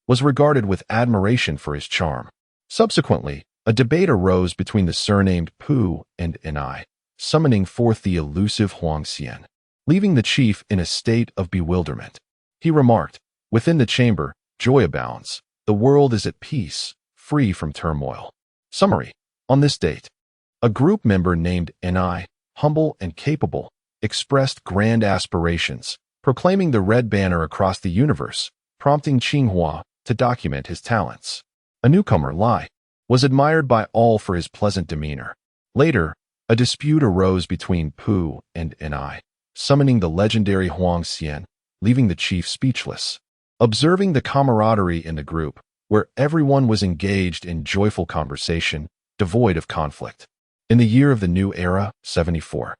was regarded with admiration for his charm. Subsequently, a debate arose between the surnamed Pu and Ni, summoning forth the elusive Huang Xian, leaving the chief in a state of bewilderment. He remarked, within the chamber, joy abounds. The world is at peace, free from turmoil. Summary. On this date, a group member named Ni, humble and capable, expressed grand aspirations, proclaiming the red banner across the universe, prompting Xinhua to document his talents. A newcomer, Lai, was admired by all for his pleasant demeanor. Later, a dispute arose between Pu and Ni, summoning the legendary Huang Xian, leaving the chief speechless. Observing the camaraderie in the group, where everyone was engaged in joyful conversation, devoid of conflict. In the year of the new era, 74.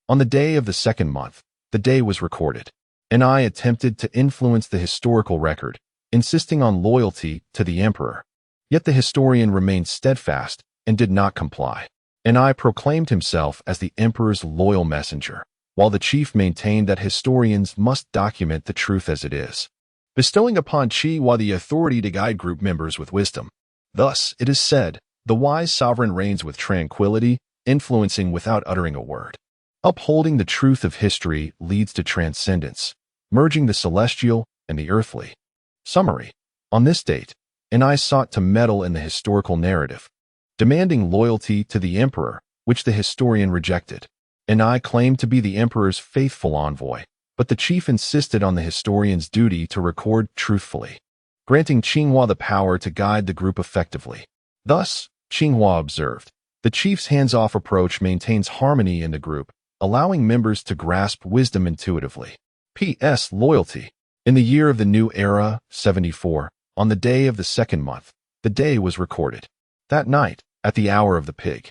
On the day of the 2nd month, the day was recorded. Ni attempted to influence the historical record, insisting on loyalty to the emperor. Yet the historian remained steadfast and did not comply. And I proclaimed himself as the emperor's loyal messenger, while the chief maintained that historians must document the truth as it is, bestowing upon Qi the authority to guide group members with wisdom. Thus, it is said, the wise sovereign reigns with tranquility, influencing without uttering a word. Upholding the truth of history leads to transcendence, merging the celestial and the earthly. Summary. On this date, I sought to meddle in the historical narrative, demanding loyalty to the emperor, which the historian rejected. I claimed to be the emperor's faithful envoy, but the chief insisted on the historian's duty to record truthfully, granting Qinghua the power to guide the group effectively. Thus, Qinghua observed, the chief's hands-off approach maintains harmony in the group, allowing members to grasp wisdom intuitively. P.S. Loyalty. In the year of the new era, 74, on the day of the second month, the day was recorded. That night, at the hour of the pig,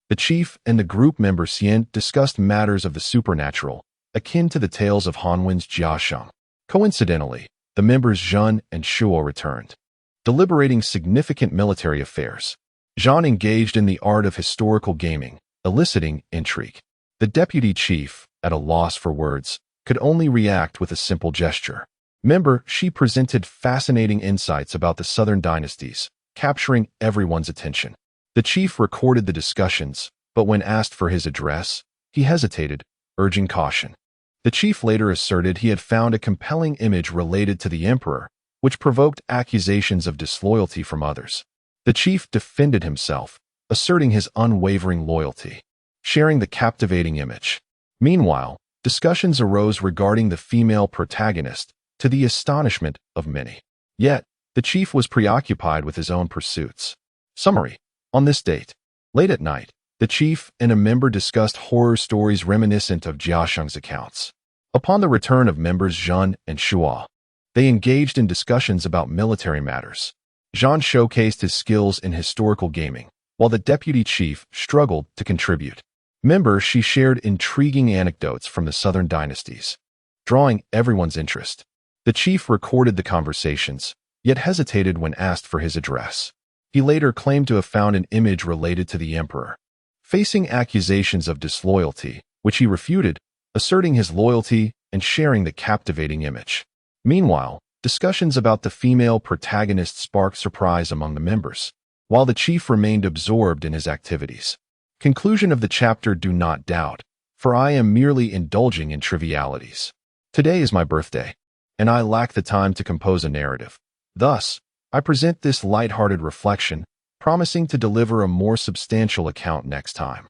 the chief and the group member Xian discussed matters of the supernatural, akin to the tales of Hanwen's Jiasheng. Coincidentally, the members Zhen and Shuo returned, deliberating significant military affairs. Zhen engaged in the art of historical gaming, eliciting intrigue. The deputy chief, at a loss for words, could only react with a simple gesture. Member Shi presented fascinating insights about the southern dynasties, capturing everyone's attention. The chief recorded the discussions, but when asked for his address, he hesitated, urging caution. The chief later asserted he had found a compelling image related to the emperor, which provoked accusations of disloyalty from others. The chief defended himself, asserting his unwavering loyalty, sharing the captivating image. Meanwhile, discussions arose regarding the female protagonist, to the astonishment of many. Yet, the chief was preoccupied with his own pursuits. Summary. On this date, late at night, the chief and a member discussed horror stories reminiscent of Jiasheng's accounts. Upon the return of members Zhen and Shuo, they engaged in discussions about military matters. Zhen showcased his skills in historical gaming, while the deputy chief struggled to contribute. Member Shi shared intriguing anecdotes from the southern dynasties, drawing everyone's interest. The chief recorded the conversations, yet hesitated when asked for his address. He later claimed to have found an image related to the emperor, facing accusations of disloyalty, which he refuted, asserting his loyalty and sharing the captivating image. Meanwhile, discussions about the female protagonist sparked surprise among the members, while the chief remained absorbed in his activities. Conclusion of the chapter. Do not doubt, for I am merely indulging in trivialities. Today is my birthday, and I lack the time to compose a narrative. Thus, I present this light-hearted reflection, promising to deliver a more substantial account next time.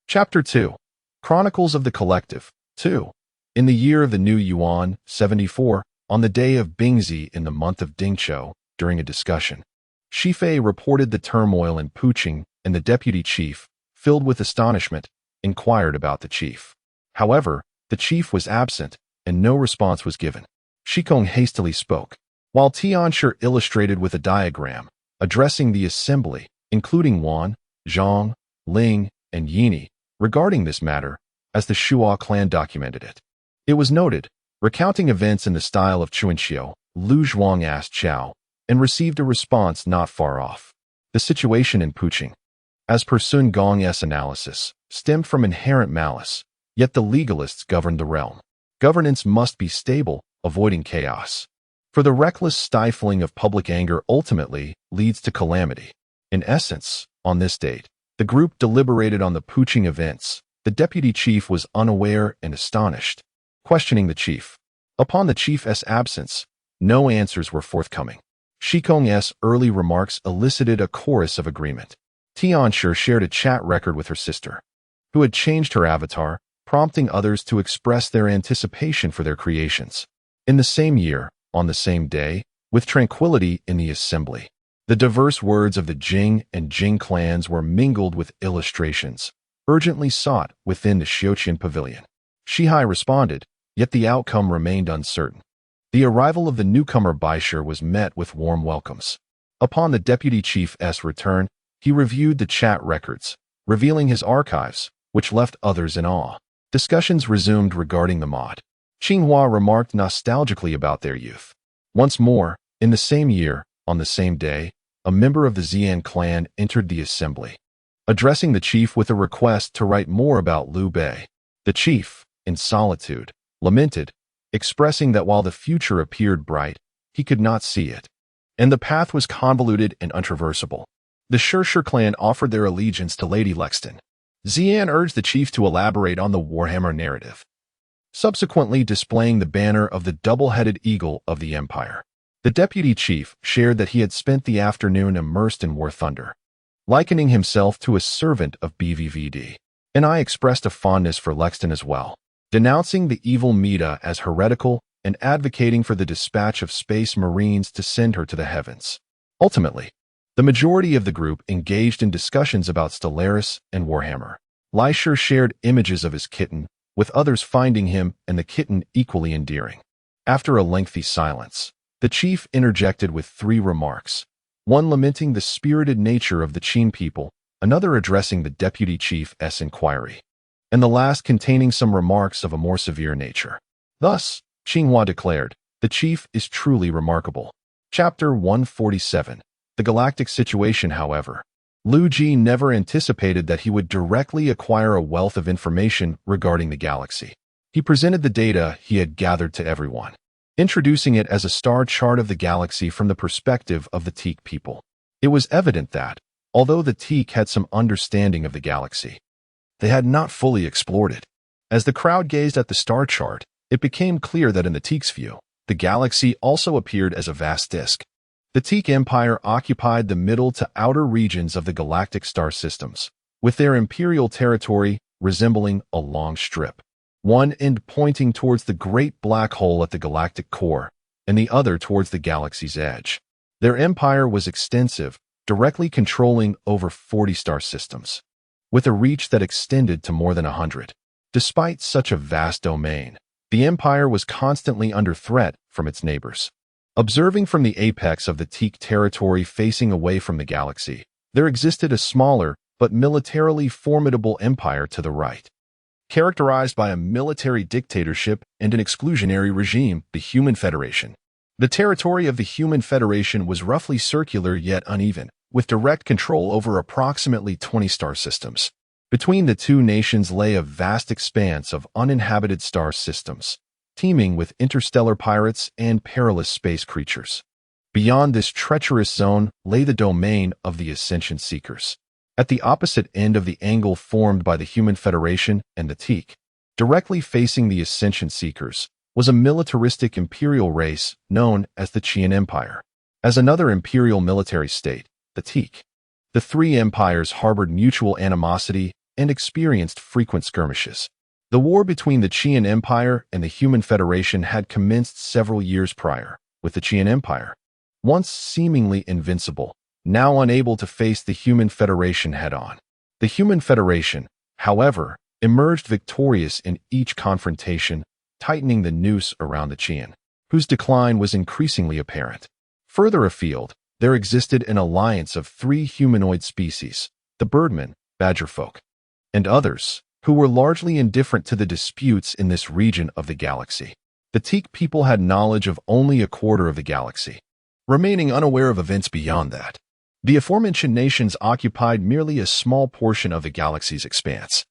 Chapter 2. Chronicles of the Collective. 2. In the year of the new Yuan, 74, on the day of Bingzi in the month of Dingqiu, during a discussion, Shifei reported the turmoil in Puqing, and the deputy chief, filled with astonishment, inquired about the chief. However, the chief was absent, and no response was given. Shikong hastily spoke, while Tianshi illustrated with a diagram, addressing the assembly, including Wan, Zhang, Ling, and Yini, regarding this matter, as the Shuo clan documented it. It was noted, recounting events in the style of Chuanxiu, Lu Zhuang asked Chao, and received a response not far off. The situation in Puqing, as per Sun Gong's analysis, stemmed from inherent malice, yet the legalists governed the realm. Governance must be stable, avoiding chaos. For the reckless stifling of public anger ultimately leads to calamity. In essence, on this date, the group deliberated on the Puqing events. The deputy chief was unaware and astonished, questioning the chief. Upon the chief's absence, no answers were forthcoming. Shikong's early remarks elicited a chorus of agreement. Tianshi shared a chat record with her sister, who had changed her avatar, prompting others to express their anticipation for their creations. In the same year, on the same day, with tranquility in the assembly, the diverse words of the Jing and Jing clans were mingled with illustrations, urgently sought within the Xiuqian pavilion. Shihai responded, yet the outcome remained uncertain. The arrival of the newcomer Baishir was met with warm welcomes. Upon the deputy chief's return, he reviewed the chat records, revealing his archives, which left others in awe. Discussions resumed regarding the mod. Qinghua remarked nostalgically about their youth. Once more, in the same year, on the same day, a member of the Xian clan, entered the assembly. Addressing the chief with a request to write more about Liu Bei, the chief, in solitude, lamented, expressing that while the future appeared bright, he could not see it, and the path was convoluted and untraversable. The Shershur clan offered their allegiance to Lady Lexton. Xian urged the chief to elaborate on the Warhammer narrative, subsequently displaying the banner of the double-headed eagle of the Empire. The deputy chief shared that he had spent the afternoon immersed in war thunder, likening himself to a servant of BVVD. And I expressed a fondness for Lexton as well, denouncing the evil Meta as heretical and advocating for the dispatch of space marines to send her to the heavens. Ultimately, the majority of the group engaged in discussions about Stellaris and Warhammer. Leisure shared images of his kitten, with others finding him and the kitten equally endearing. After a lengthy silence, the chief interjected with 3 remarks, one lamenting the spirited nature of the Qin people, another addressing the deputy chief's inquiry, and the last containing some remarks of a more severe nature. Thus, Xinhua declared, "The chief is truly remarkable." Chapter 147. The galactic situation, however. Liu Ji never anticipated that he would directly acquire a wealth of information regarding the galaxy. He presented the data he had gathered to everyone, introducing it as a star chart of the galaxy from the perspective of the Teak people. It was evident that, although the Teak had some understanding of the galaxy, they had not fully explored it. As the crowd gazed at the star chart, it became clear that in the Teak's view, the galaxy also appeared as a vast disk. The Teak Empire occupied the middle to outer regions of the galactic star systems, with their imperial territory resembling a long strip, one end pointing towards the great black hole at the galactic core, and the other towards the galaxy's edge. Their empire was extensive, directly controlling over 40 star systems, with a reach that extended to more than 100. Despite such a vast domain, the empire was constantly under threat from its neighbors. Observing from the apex of the Teak territory facing away from the galaxy, there existed a smaller but militarily formidable empire to the right, characterized by a military dictatorship and an exclusionary regime, the Human Federation. The territory of the Human Federation was roughly circular yet uneven, with direct control over approximately 20 star systems. Between the two nations lay a vast expanse of uninhabited star systems, teeming with interstellar pirates and perilous space creatures. Beyond this treacherous zone lay the domain of the Ascendant Seekers, at the opposite end of the angle formed by the Human Federation and the Teak. Directly facing the Ascension Seekers was a militaristic imperial race known as the Qian Empire. As another imperial military state, the Teak, the 3 empires harbored mutual animosity and experienced frequent skirmishes. The war between the Qian Empire and the Human Federation had commenced several years prior, with the Qian Empire, once seemingly invincible, now unable to face the Human Federation head-on. The Human Federation, however, emerged victorious in each confrontation, tightening the noose around the Qian, whose decline was increasingly apparent. Further afield, there existed an alliance of 3 humanoid species, the Birdmen, Badgerfolk, and others, who were largely indifferent to the disputes in this region of the galaxy. The Teak people had knowledge of only a quarter of the galaxy, remaining unaware of events beyond that. The aforementioned nations occupied merely a small portion of the galaxy's expanse,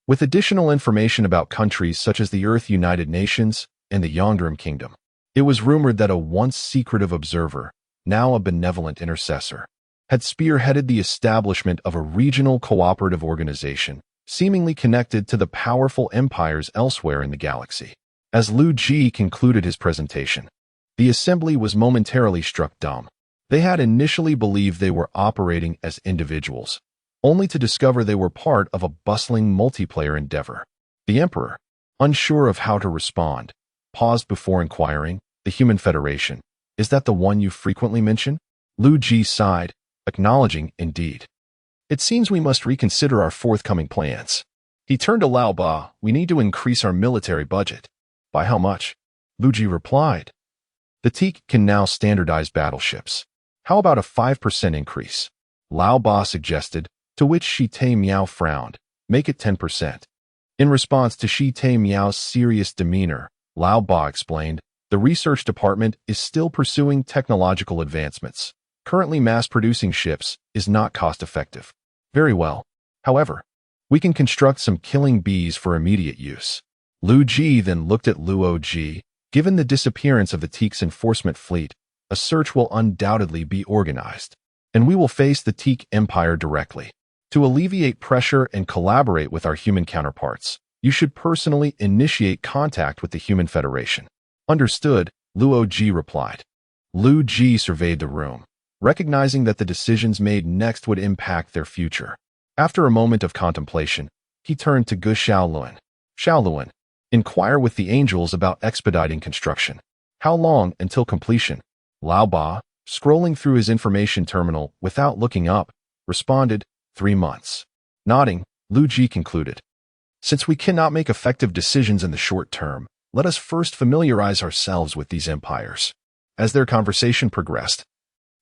with additional information about countries such as the Earth United Nations and the Yongdrum Kingdom. It was rumored that a once secretive observer, now a benevolent intercessor, had spearheaded the establishment of a regional cooperative organization, seemingly connected to the powerful empires elsewhere in the galaxy. As Liu Ji concluded his presentation, the assembly was momentarily struck dumb. They had initially believed they were operating as individuals, only to discover they were part of a bustling multiplayer endeavor. The Emperor, unsure of how to respond, paused before inquiring, "The Human Federation, is that the one you frequently mention?" Liu Ji sighed, acknowledging, "Indeed. It seems we must reconsider our forthcoming plans." He turned to Lao Ba. "We need to increase our military budget." "By how much?" Liu Ji replied. "The Teak can now standardize battleships. How about a 5% increase?" Lao Ba suggested, to which Shi Te Miao frowned. "Make it 10%. In response to Shi Te Miao's serious demeanor, Lao Ba explained, "The research department is still pursuing technological advancements. Currently mass-producing ships is not cost-effective. Very well. However, we can construct some killing bees for immediate use. Liu Ji then looked at Luo Ji. Given the disappearance of the Teak's enforcement fleet, a search will undoubtedly be organized, and we will face the Teak Empire directly. To alleviate pressure and collaborate with our human counterparts, you should personally initiate contact with the Human Federation. Understood, Luo Ji replied. Liu Ji surveyed the room, recognizing that the decisions made next would impact their future. After a moment of contemplation, he turned to Gu Xiaoluan. Xiaoluan, inquire with the angels about expediting construction. How long until completion? Lao Ba, scrolling through his information terminal without looking up, responded, 3 months. Nodding, Liu Ji concluded. Since we cannot make effective decisions in the short term, let us first familiarize ourselves with these empires. As their conversation progressed,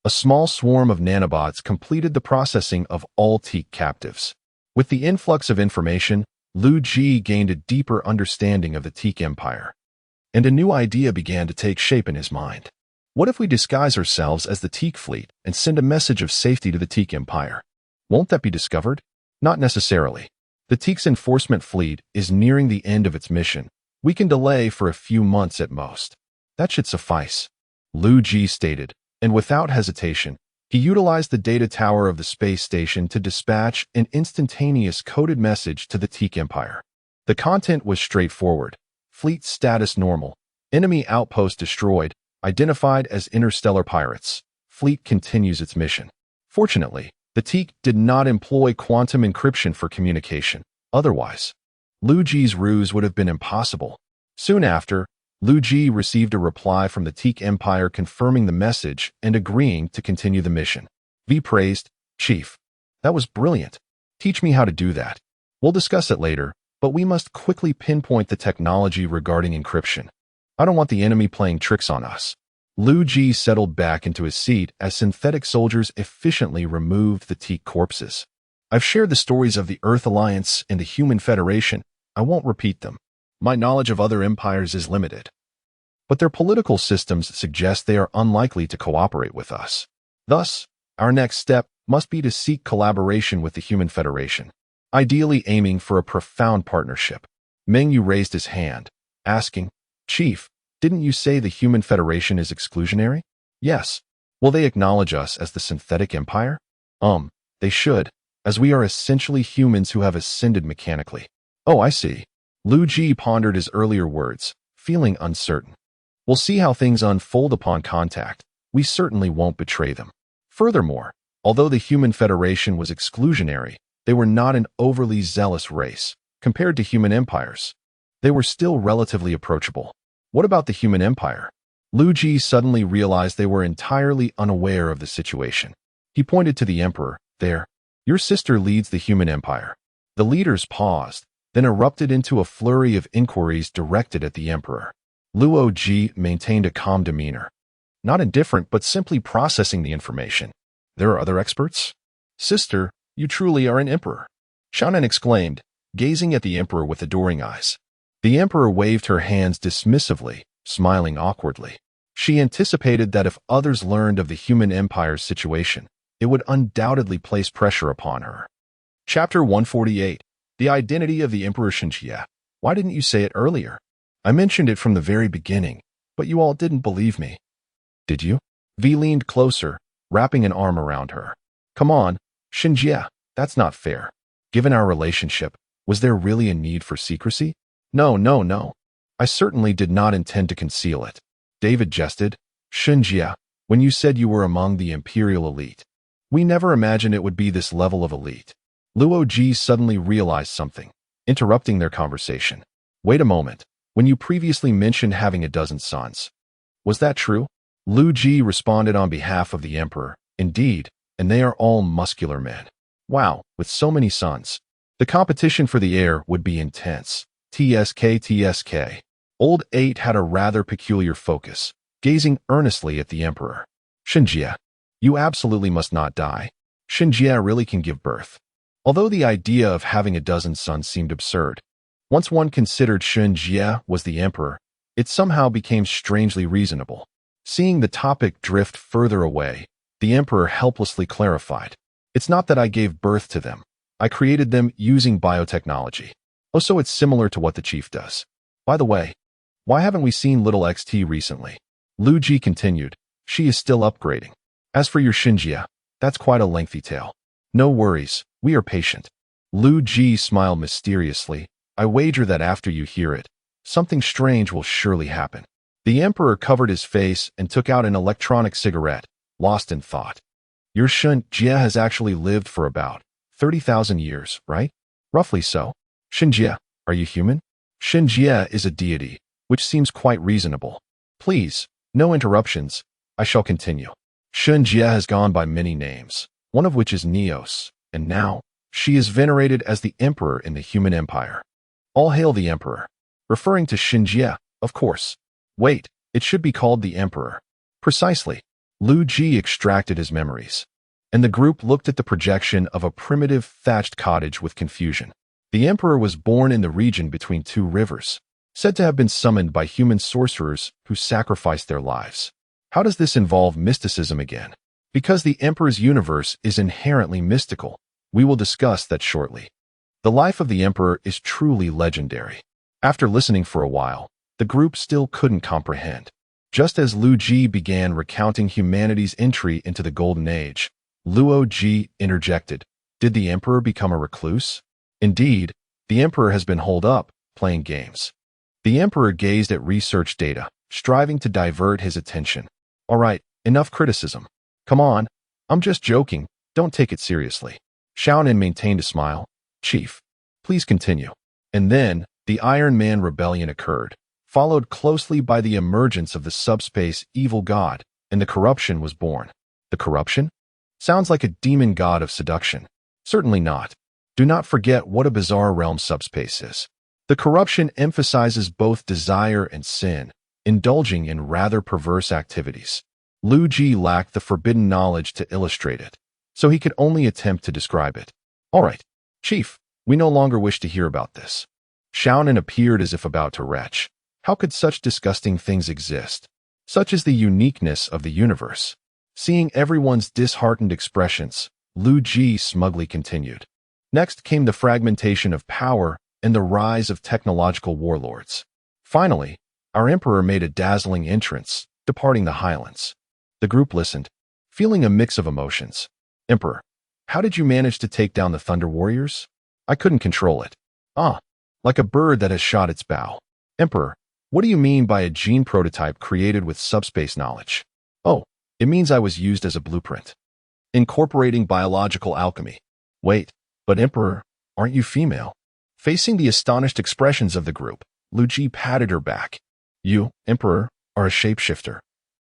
a small swarm of nanobots completed the processing of all Teak captives. With the influx of information, Liu Ji gained a deeper understanding of the Teak Empire, and a new idea began to take shape in his mind. What if we disguise ourselves as the Teak fleet and send a message of safety to the Teak Empire? Won't that be discovered? Not necessarily. The Teak's enforcement fleet is nearing the end of its mission. We can delay for a few months at most. That should suffice, Liu Ji stated, and without hesitation, he utilized the data tower of the space station to dispatch an instantaneous coded message to the Teak Empire. The content was straightforward. Fleet status normal. Enemy outpost destroyed. Identified as interstellar pirates. Fleet continues its mission. Fortunately, the Teak did not employ quantum encryption for communication. Otherwise, Liu Ji's ruse would have been impossible. Soon after, Liu Ji received a reply from the Teak Empire confirming the message and agreeing to continue the mission. V praised, Chief. That was brilliant. Teach me how to do that. We'll discuss it later, but we must quickly pinpoint the technology regarding encryption. I don't want the enemy playing tricks on us. Liu Ji settled back into his seat as synthetic soldiers efficiently removed the Teak corpses. I've shared the stories of the Earth Alliance and the Human Federation. I won't repeat them. My knowledge of other empires is limited, but their political systems suggest they are unlikely to cooperate with us. Thus, our next step must be to seek collaboration with the Human Federation, ideally aiming for a profound partnership. Meng Yu raised his hand, asking, Chief, didn't you say the Human Federation is exclusionary? Yes. Will they acknowledge us as the synthetic empire? They should, as we are essentially humans who have ascended mechanically. Oh, I see. Liu Ji pondered his earlier words, feeling uncertain. We'll see how things unfold upon contact. We certainly won't betray them. Furthermore, although the Human Federation was exclusionary, they were not an overly zealous race. Compared to human empires, they were still relatively approachable. What about the Human Empire? Liu Ji suddenly realized they were entirely unaware of the situation. He pointed to the Emperor. There. Your sister leads the Human Empire. The leaders paused, then erupted into a flurry of inquiries directed at the Emperor. Luo Ji maintained a calm demeanor. Not indifferent, but simply processing the information. There are other experts? Sister, you truly are an emperor. Shannon exclaimed, gazing at the Emperor with adoring eyes. The Emperor waved her hands dismissively, smiling awkwardly. She anticipated that if others learned of the Human Empire's situation, it would undoubtedly place pressure upon her. Chapter 148. The Identity of the Emperor Shinjia. Why didn't you say it earlier? I mentioned it from the very beginning, but you all didn't believe me. Did you? V leaned closer, wrapping an arm around her. Come on, Shinjia, that's not fair. Given our relationship, was there really a need for secrecy? No. I certainly did not intend to conceal it. David jested. Shinjia, when you said you were among the imperial elite, we never imagined it would be this level of elite. Luo Ji suddenly realized something, interrupting their conversation. Wait a moment. When you previously mentioned having a dozen sons, was that true? Liu Ji responded on behalf of the Emperor. Indeed, and they are all muscular men. Wow, with so many sons. The competition for the heir would be intense. TSK. Old 8 had a rather peculiar focus, gazing earnestly at the Emperor. Shinjia, you absolutely must not die. Shinjia really can give birth. Although the idea of having a dozen sons seemed absurd, once one considered Shinjia was the Emperor, it somehow became strangely reasonable. Seeing the topic drift further away, The emperor helplessly clarified. It's not that I gave birth to them. I created them using biotechnology. Oh, so it's similar to what the chief does. By the way, why haven't we seen little XT recently? Liu Ji continued. She is still upgrading. As for your Xinjia, that's quite a lengthy tale. No worries, we are patient. Liu Ji smiled mysteriously. I wager that after you hear it, something strange will surely happen. The emperor covered his face and took out an electronic cigarette, lost in thought. Your Xinjia has actually lived for about 30,000 years, right? Roughly so. Xinjia, are you human? Xinjia is a deity, which seems quite reasonable. Please, no interruptions. I shall continue. Xinjia has gone by many names, one of which is Neos, and now, she is venerated as the emperor in the human empire. All hail the emperor. Referring to Xinjia, of course. Wait, it should be called the emperor. Precisely. Liu Ji extracted his memories, and the group looked at the projection of a primitive thatched cottage with confusion. The emperor was born in the region between two rivers, said to have been summoned by human sorcerers who sacrificed their lives. How does this involve mysticism again? Because the emperor's universe is inherently mystical. We will discuss that shortly. The life of the emperor is truly legendary. After listening for a while, the group still couldn't comprehend. Just as Liu Ji began recounting humanity's entry into the Golden Age, Liu Ji interjected. Did the emperor become a recluse? Indeed, the emperor has been holed up, playing games. The emperor gazed at research data, striving to divert his attention. All right, enough criticism. Come on, I'm just joking, don't take it seriously. Xiaonan maintained a smile. Chief, please continue. And then, the Iron Man rebellion occurred, followed closely by the emergence of the subspace evil god, and the corruption was born. The corruption? Sounds like a demon god of seduction. Certainly not. Do not forget what a bizarre realm subspace is. The corruption emphasizes both desire and sin, indulging in rather perverse activities. Liu Ji lacked the forbidden knowledge to illustrate it, so he could only attempt to describe it. All right, Chief, we no longer wish to hear about this. Xiaonan appeared as if about to retch. How could such disgusting things exist? Such is the uniqueness of the universe. Seeing everyone's disheartened expressions, Liu Ji smugly continued. Next came the fragmentation of power and the rise of technological warlords. Finally, our emperor made a dazzling entrance, departing the highlands. The group listened, feeling a mix of emotions. Emperor, how did you manage to take down the Thunder Warriors? I couldn't control it. Like a bird that has shot its bow. Emperor, what do you mean by a gene prototype created with subspace knowledge? Oh, it means I was used as a blueprint. Incorporating biological alchemy. Wait, but Emperor, aren't you female? Facing the astonished expressions of the group, Liu Ji patted her back. You, Emperor, are a shapeshifter.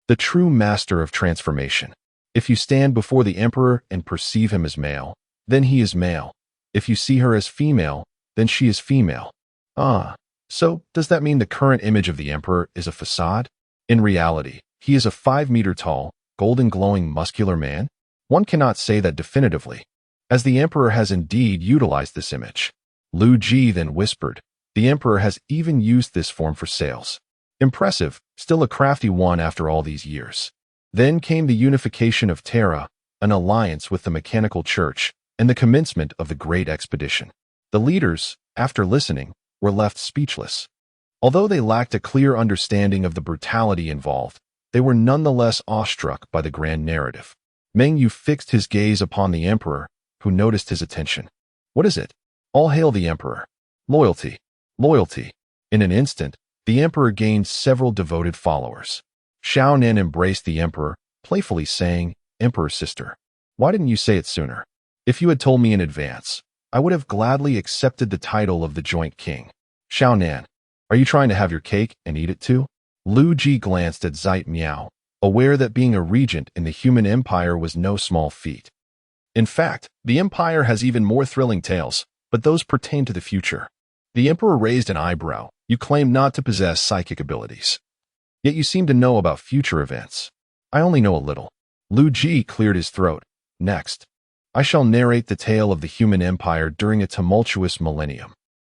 The true master of transformation. If you stand before the Emperor and perceive him as male, then he is male. If you see her as female, then she is female. So does that mean the current image of the Emperor is a facade? In reality, he is a 5-meter tall, golden glowing muscular man? One cannot say that definitively, as the Emperor has indeed utilized this image. Liu Ji then whispered, the Emperor has even used this form for sales. Impressive, still a crafty one after all these years. Then came the unification of Terra, an alliance with the Mechanical Church, and the commencement of the Great Expedition. The leaders, after listening, were left speechless. Although they lacked a clear understanding of the brutality involved, they were nonetheless awestruck by the grand narrative. Meng Yu fixed his gaze upon the Emperor, who noticed his attention. What is it? All hail the Emperor. Loyalty. Loyalty. In an instant, the Emperor gained several devoted followers. Xiaonan embraced the Emperor, playfully saying, Emperor sister, why didn't you say it sooner? If you had told me in advance, I would have gladly accepted the title of the joint king. Xiaonan, are you trying to have your cake and eat it too? Liu Ji glanced at Zait Miao, aware that being a regent in the human empire was no small feat. In fact, the empire has even more thrilling tales, but those pertain to the future. The Emperor raised an eyebrow. You claim not to possess psychic abilities. Yet you seem to know about future events. I only know a little. Liu Ji cleared his throat. Next, I shall narrate the tale of the human empire during a tumultuous millennium.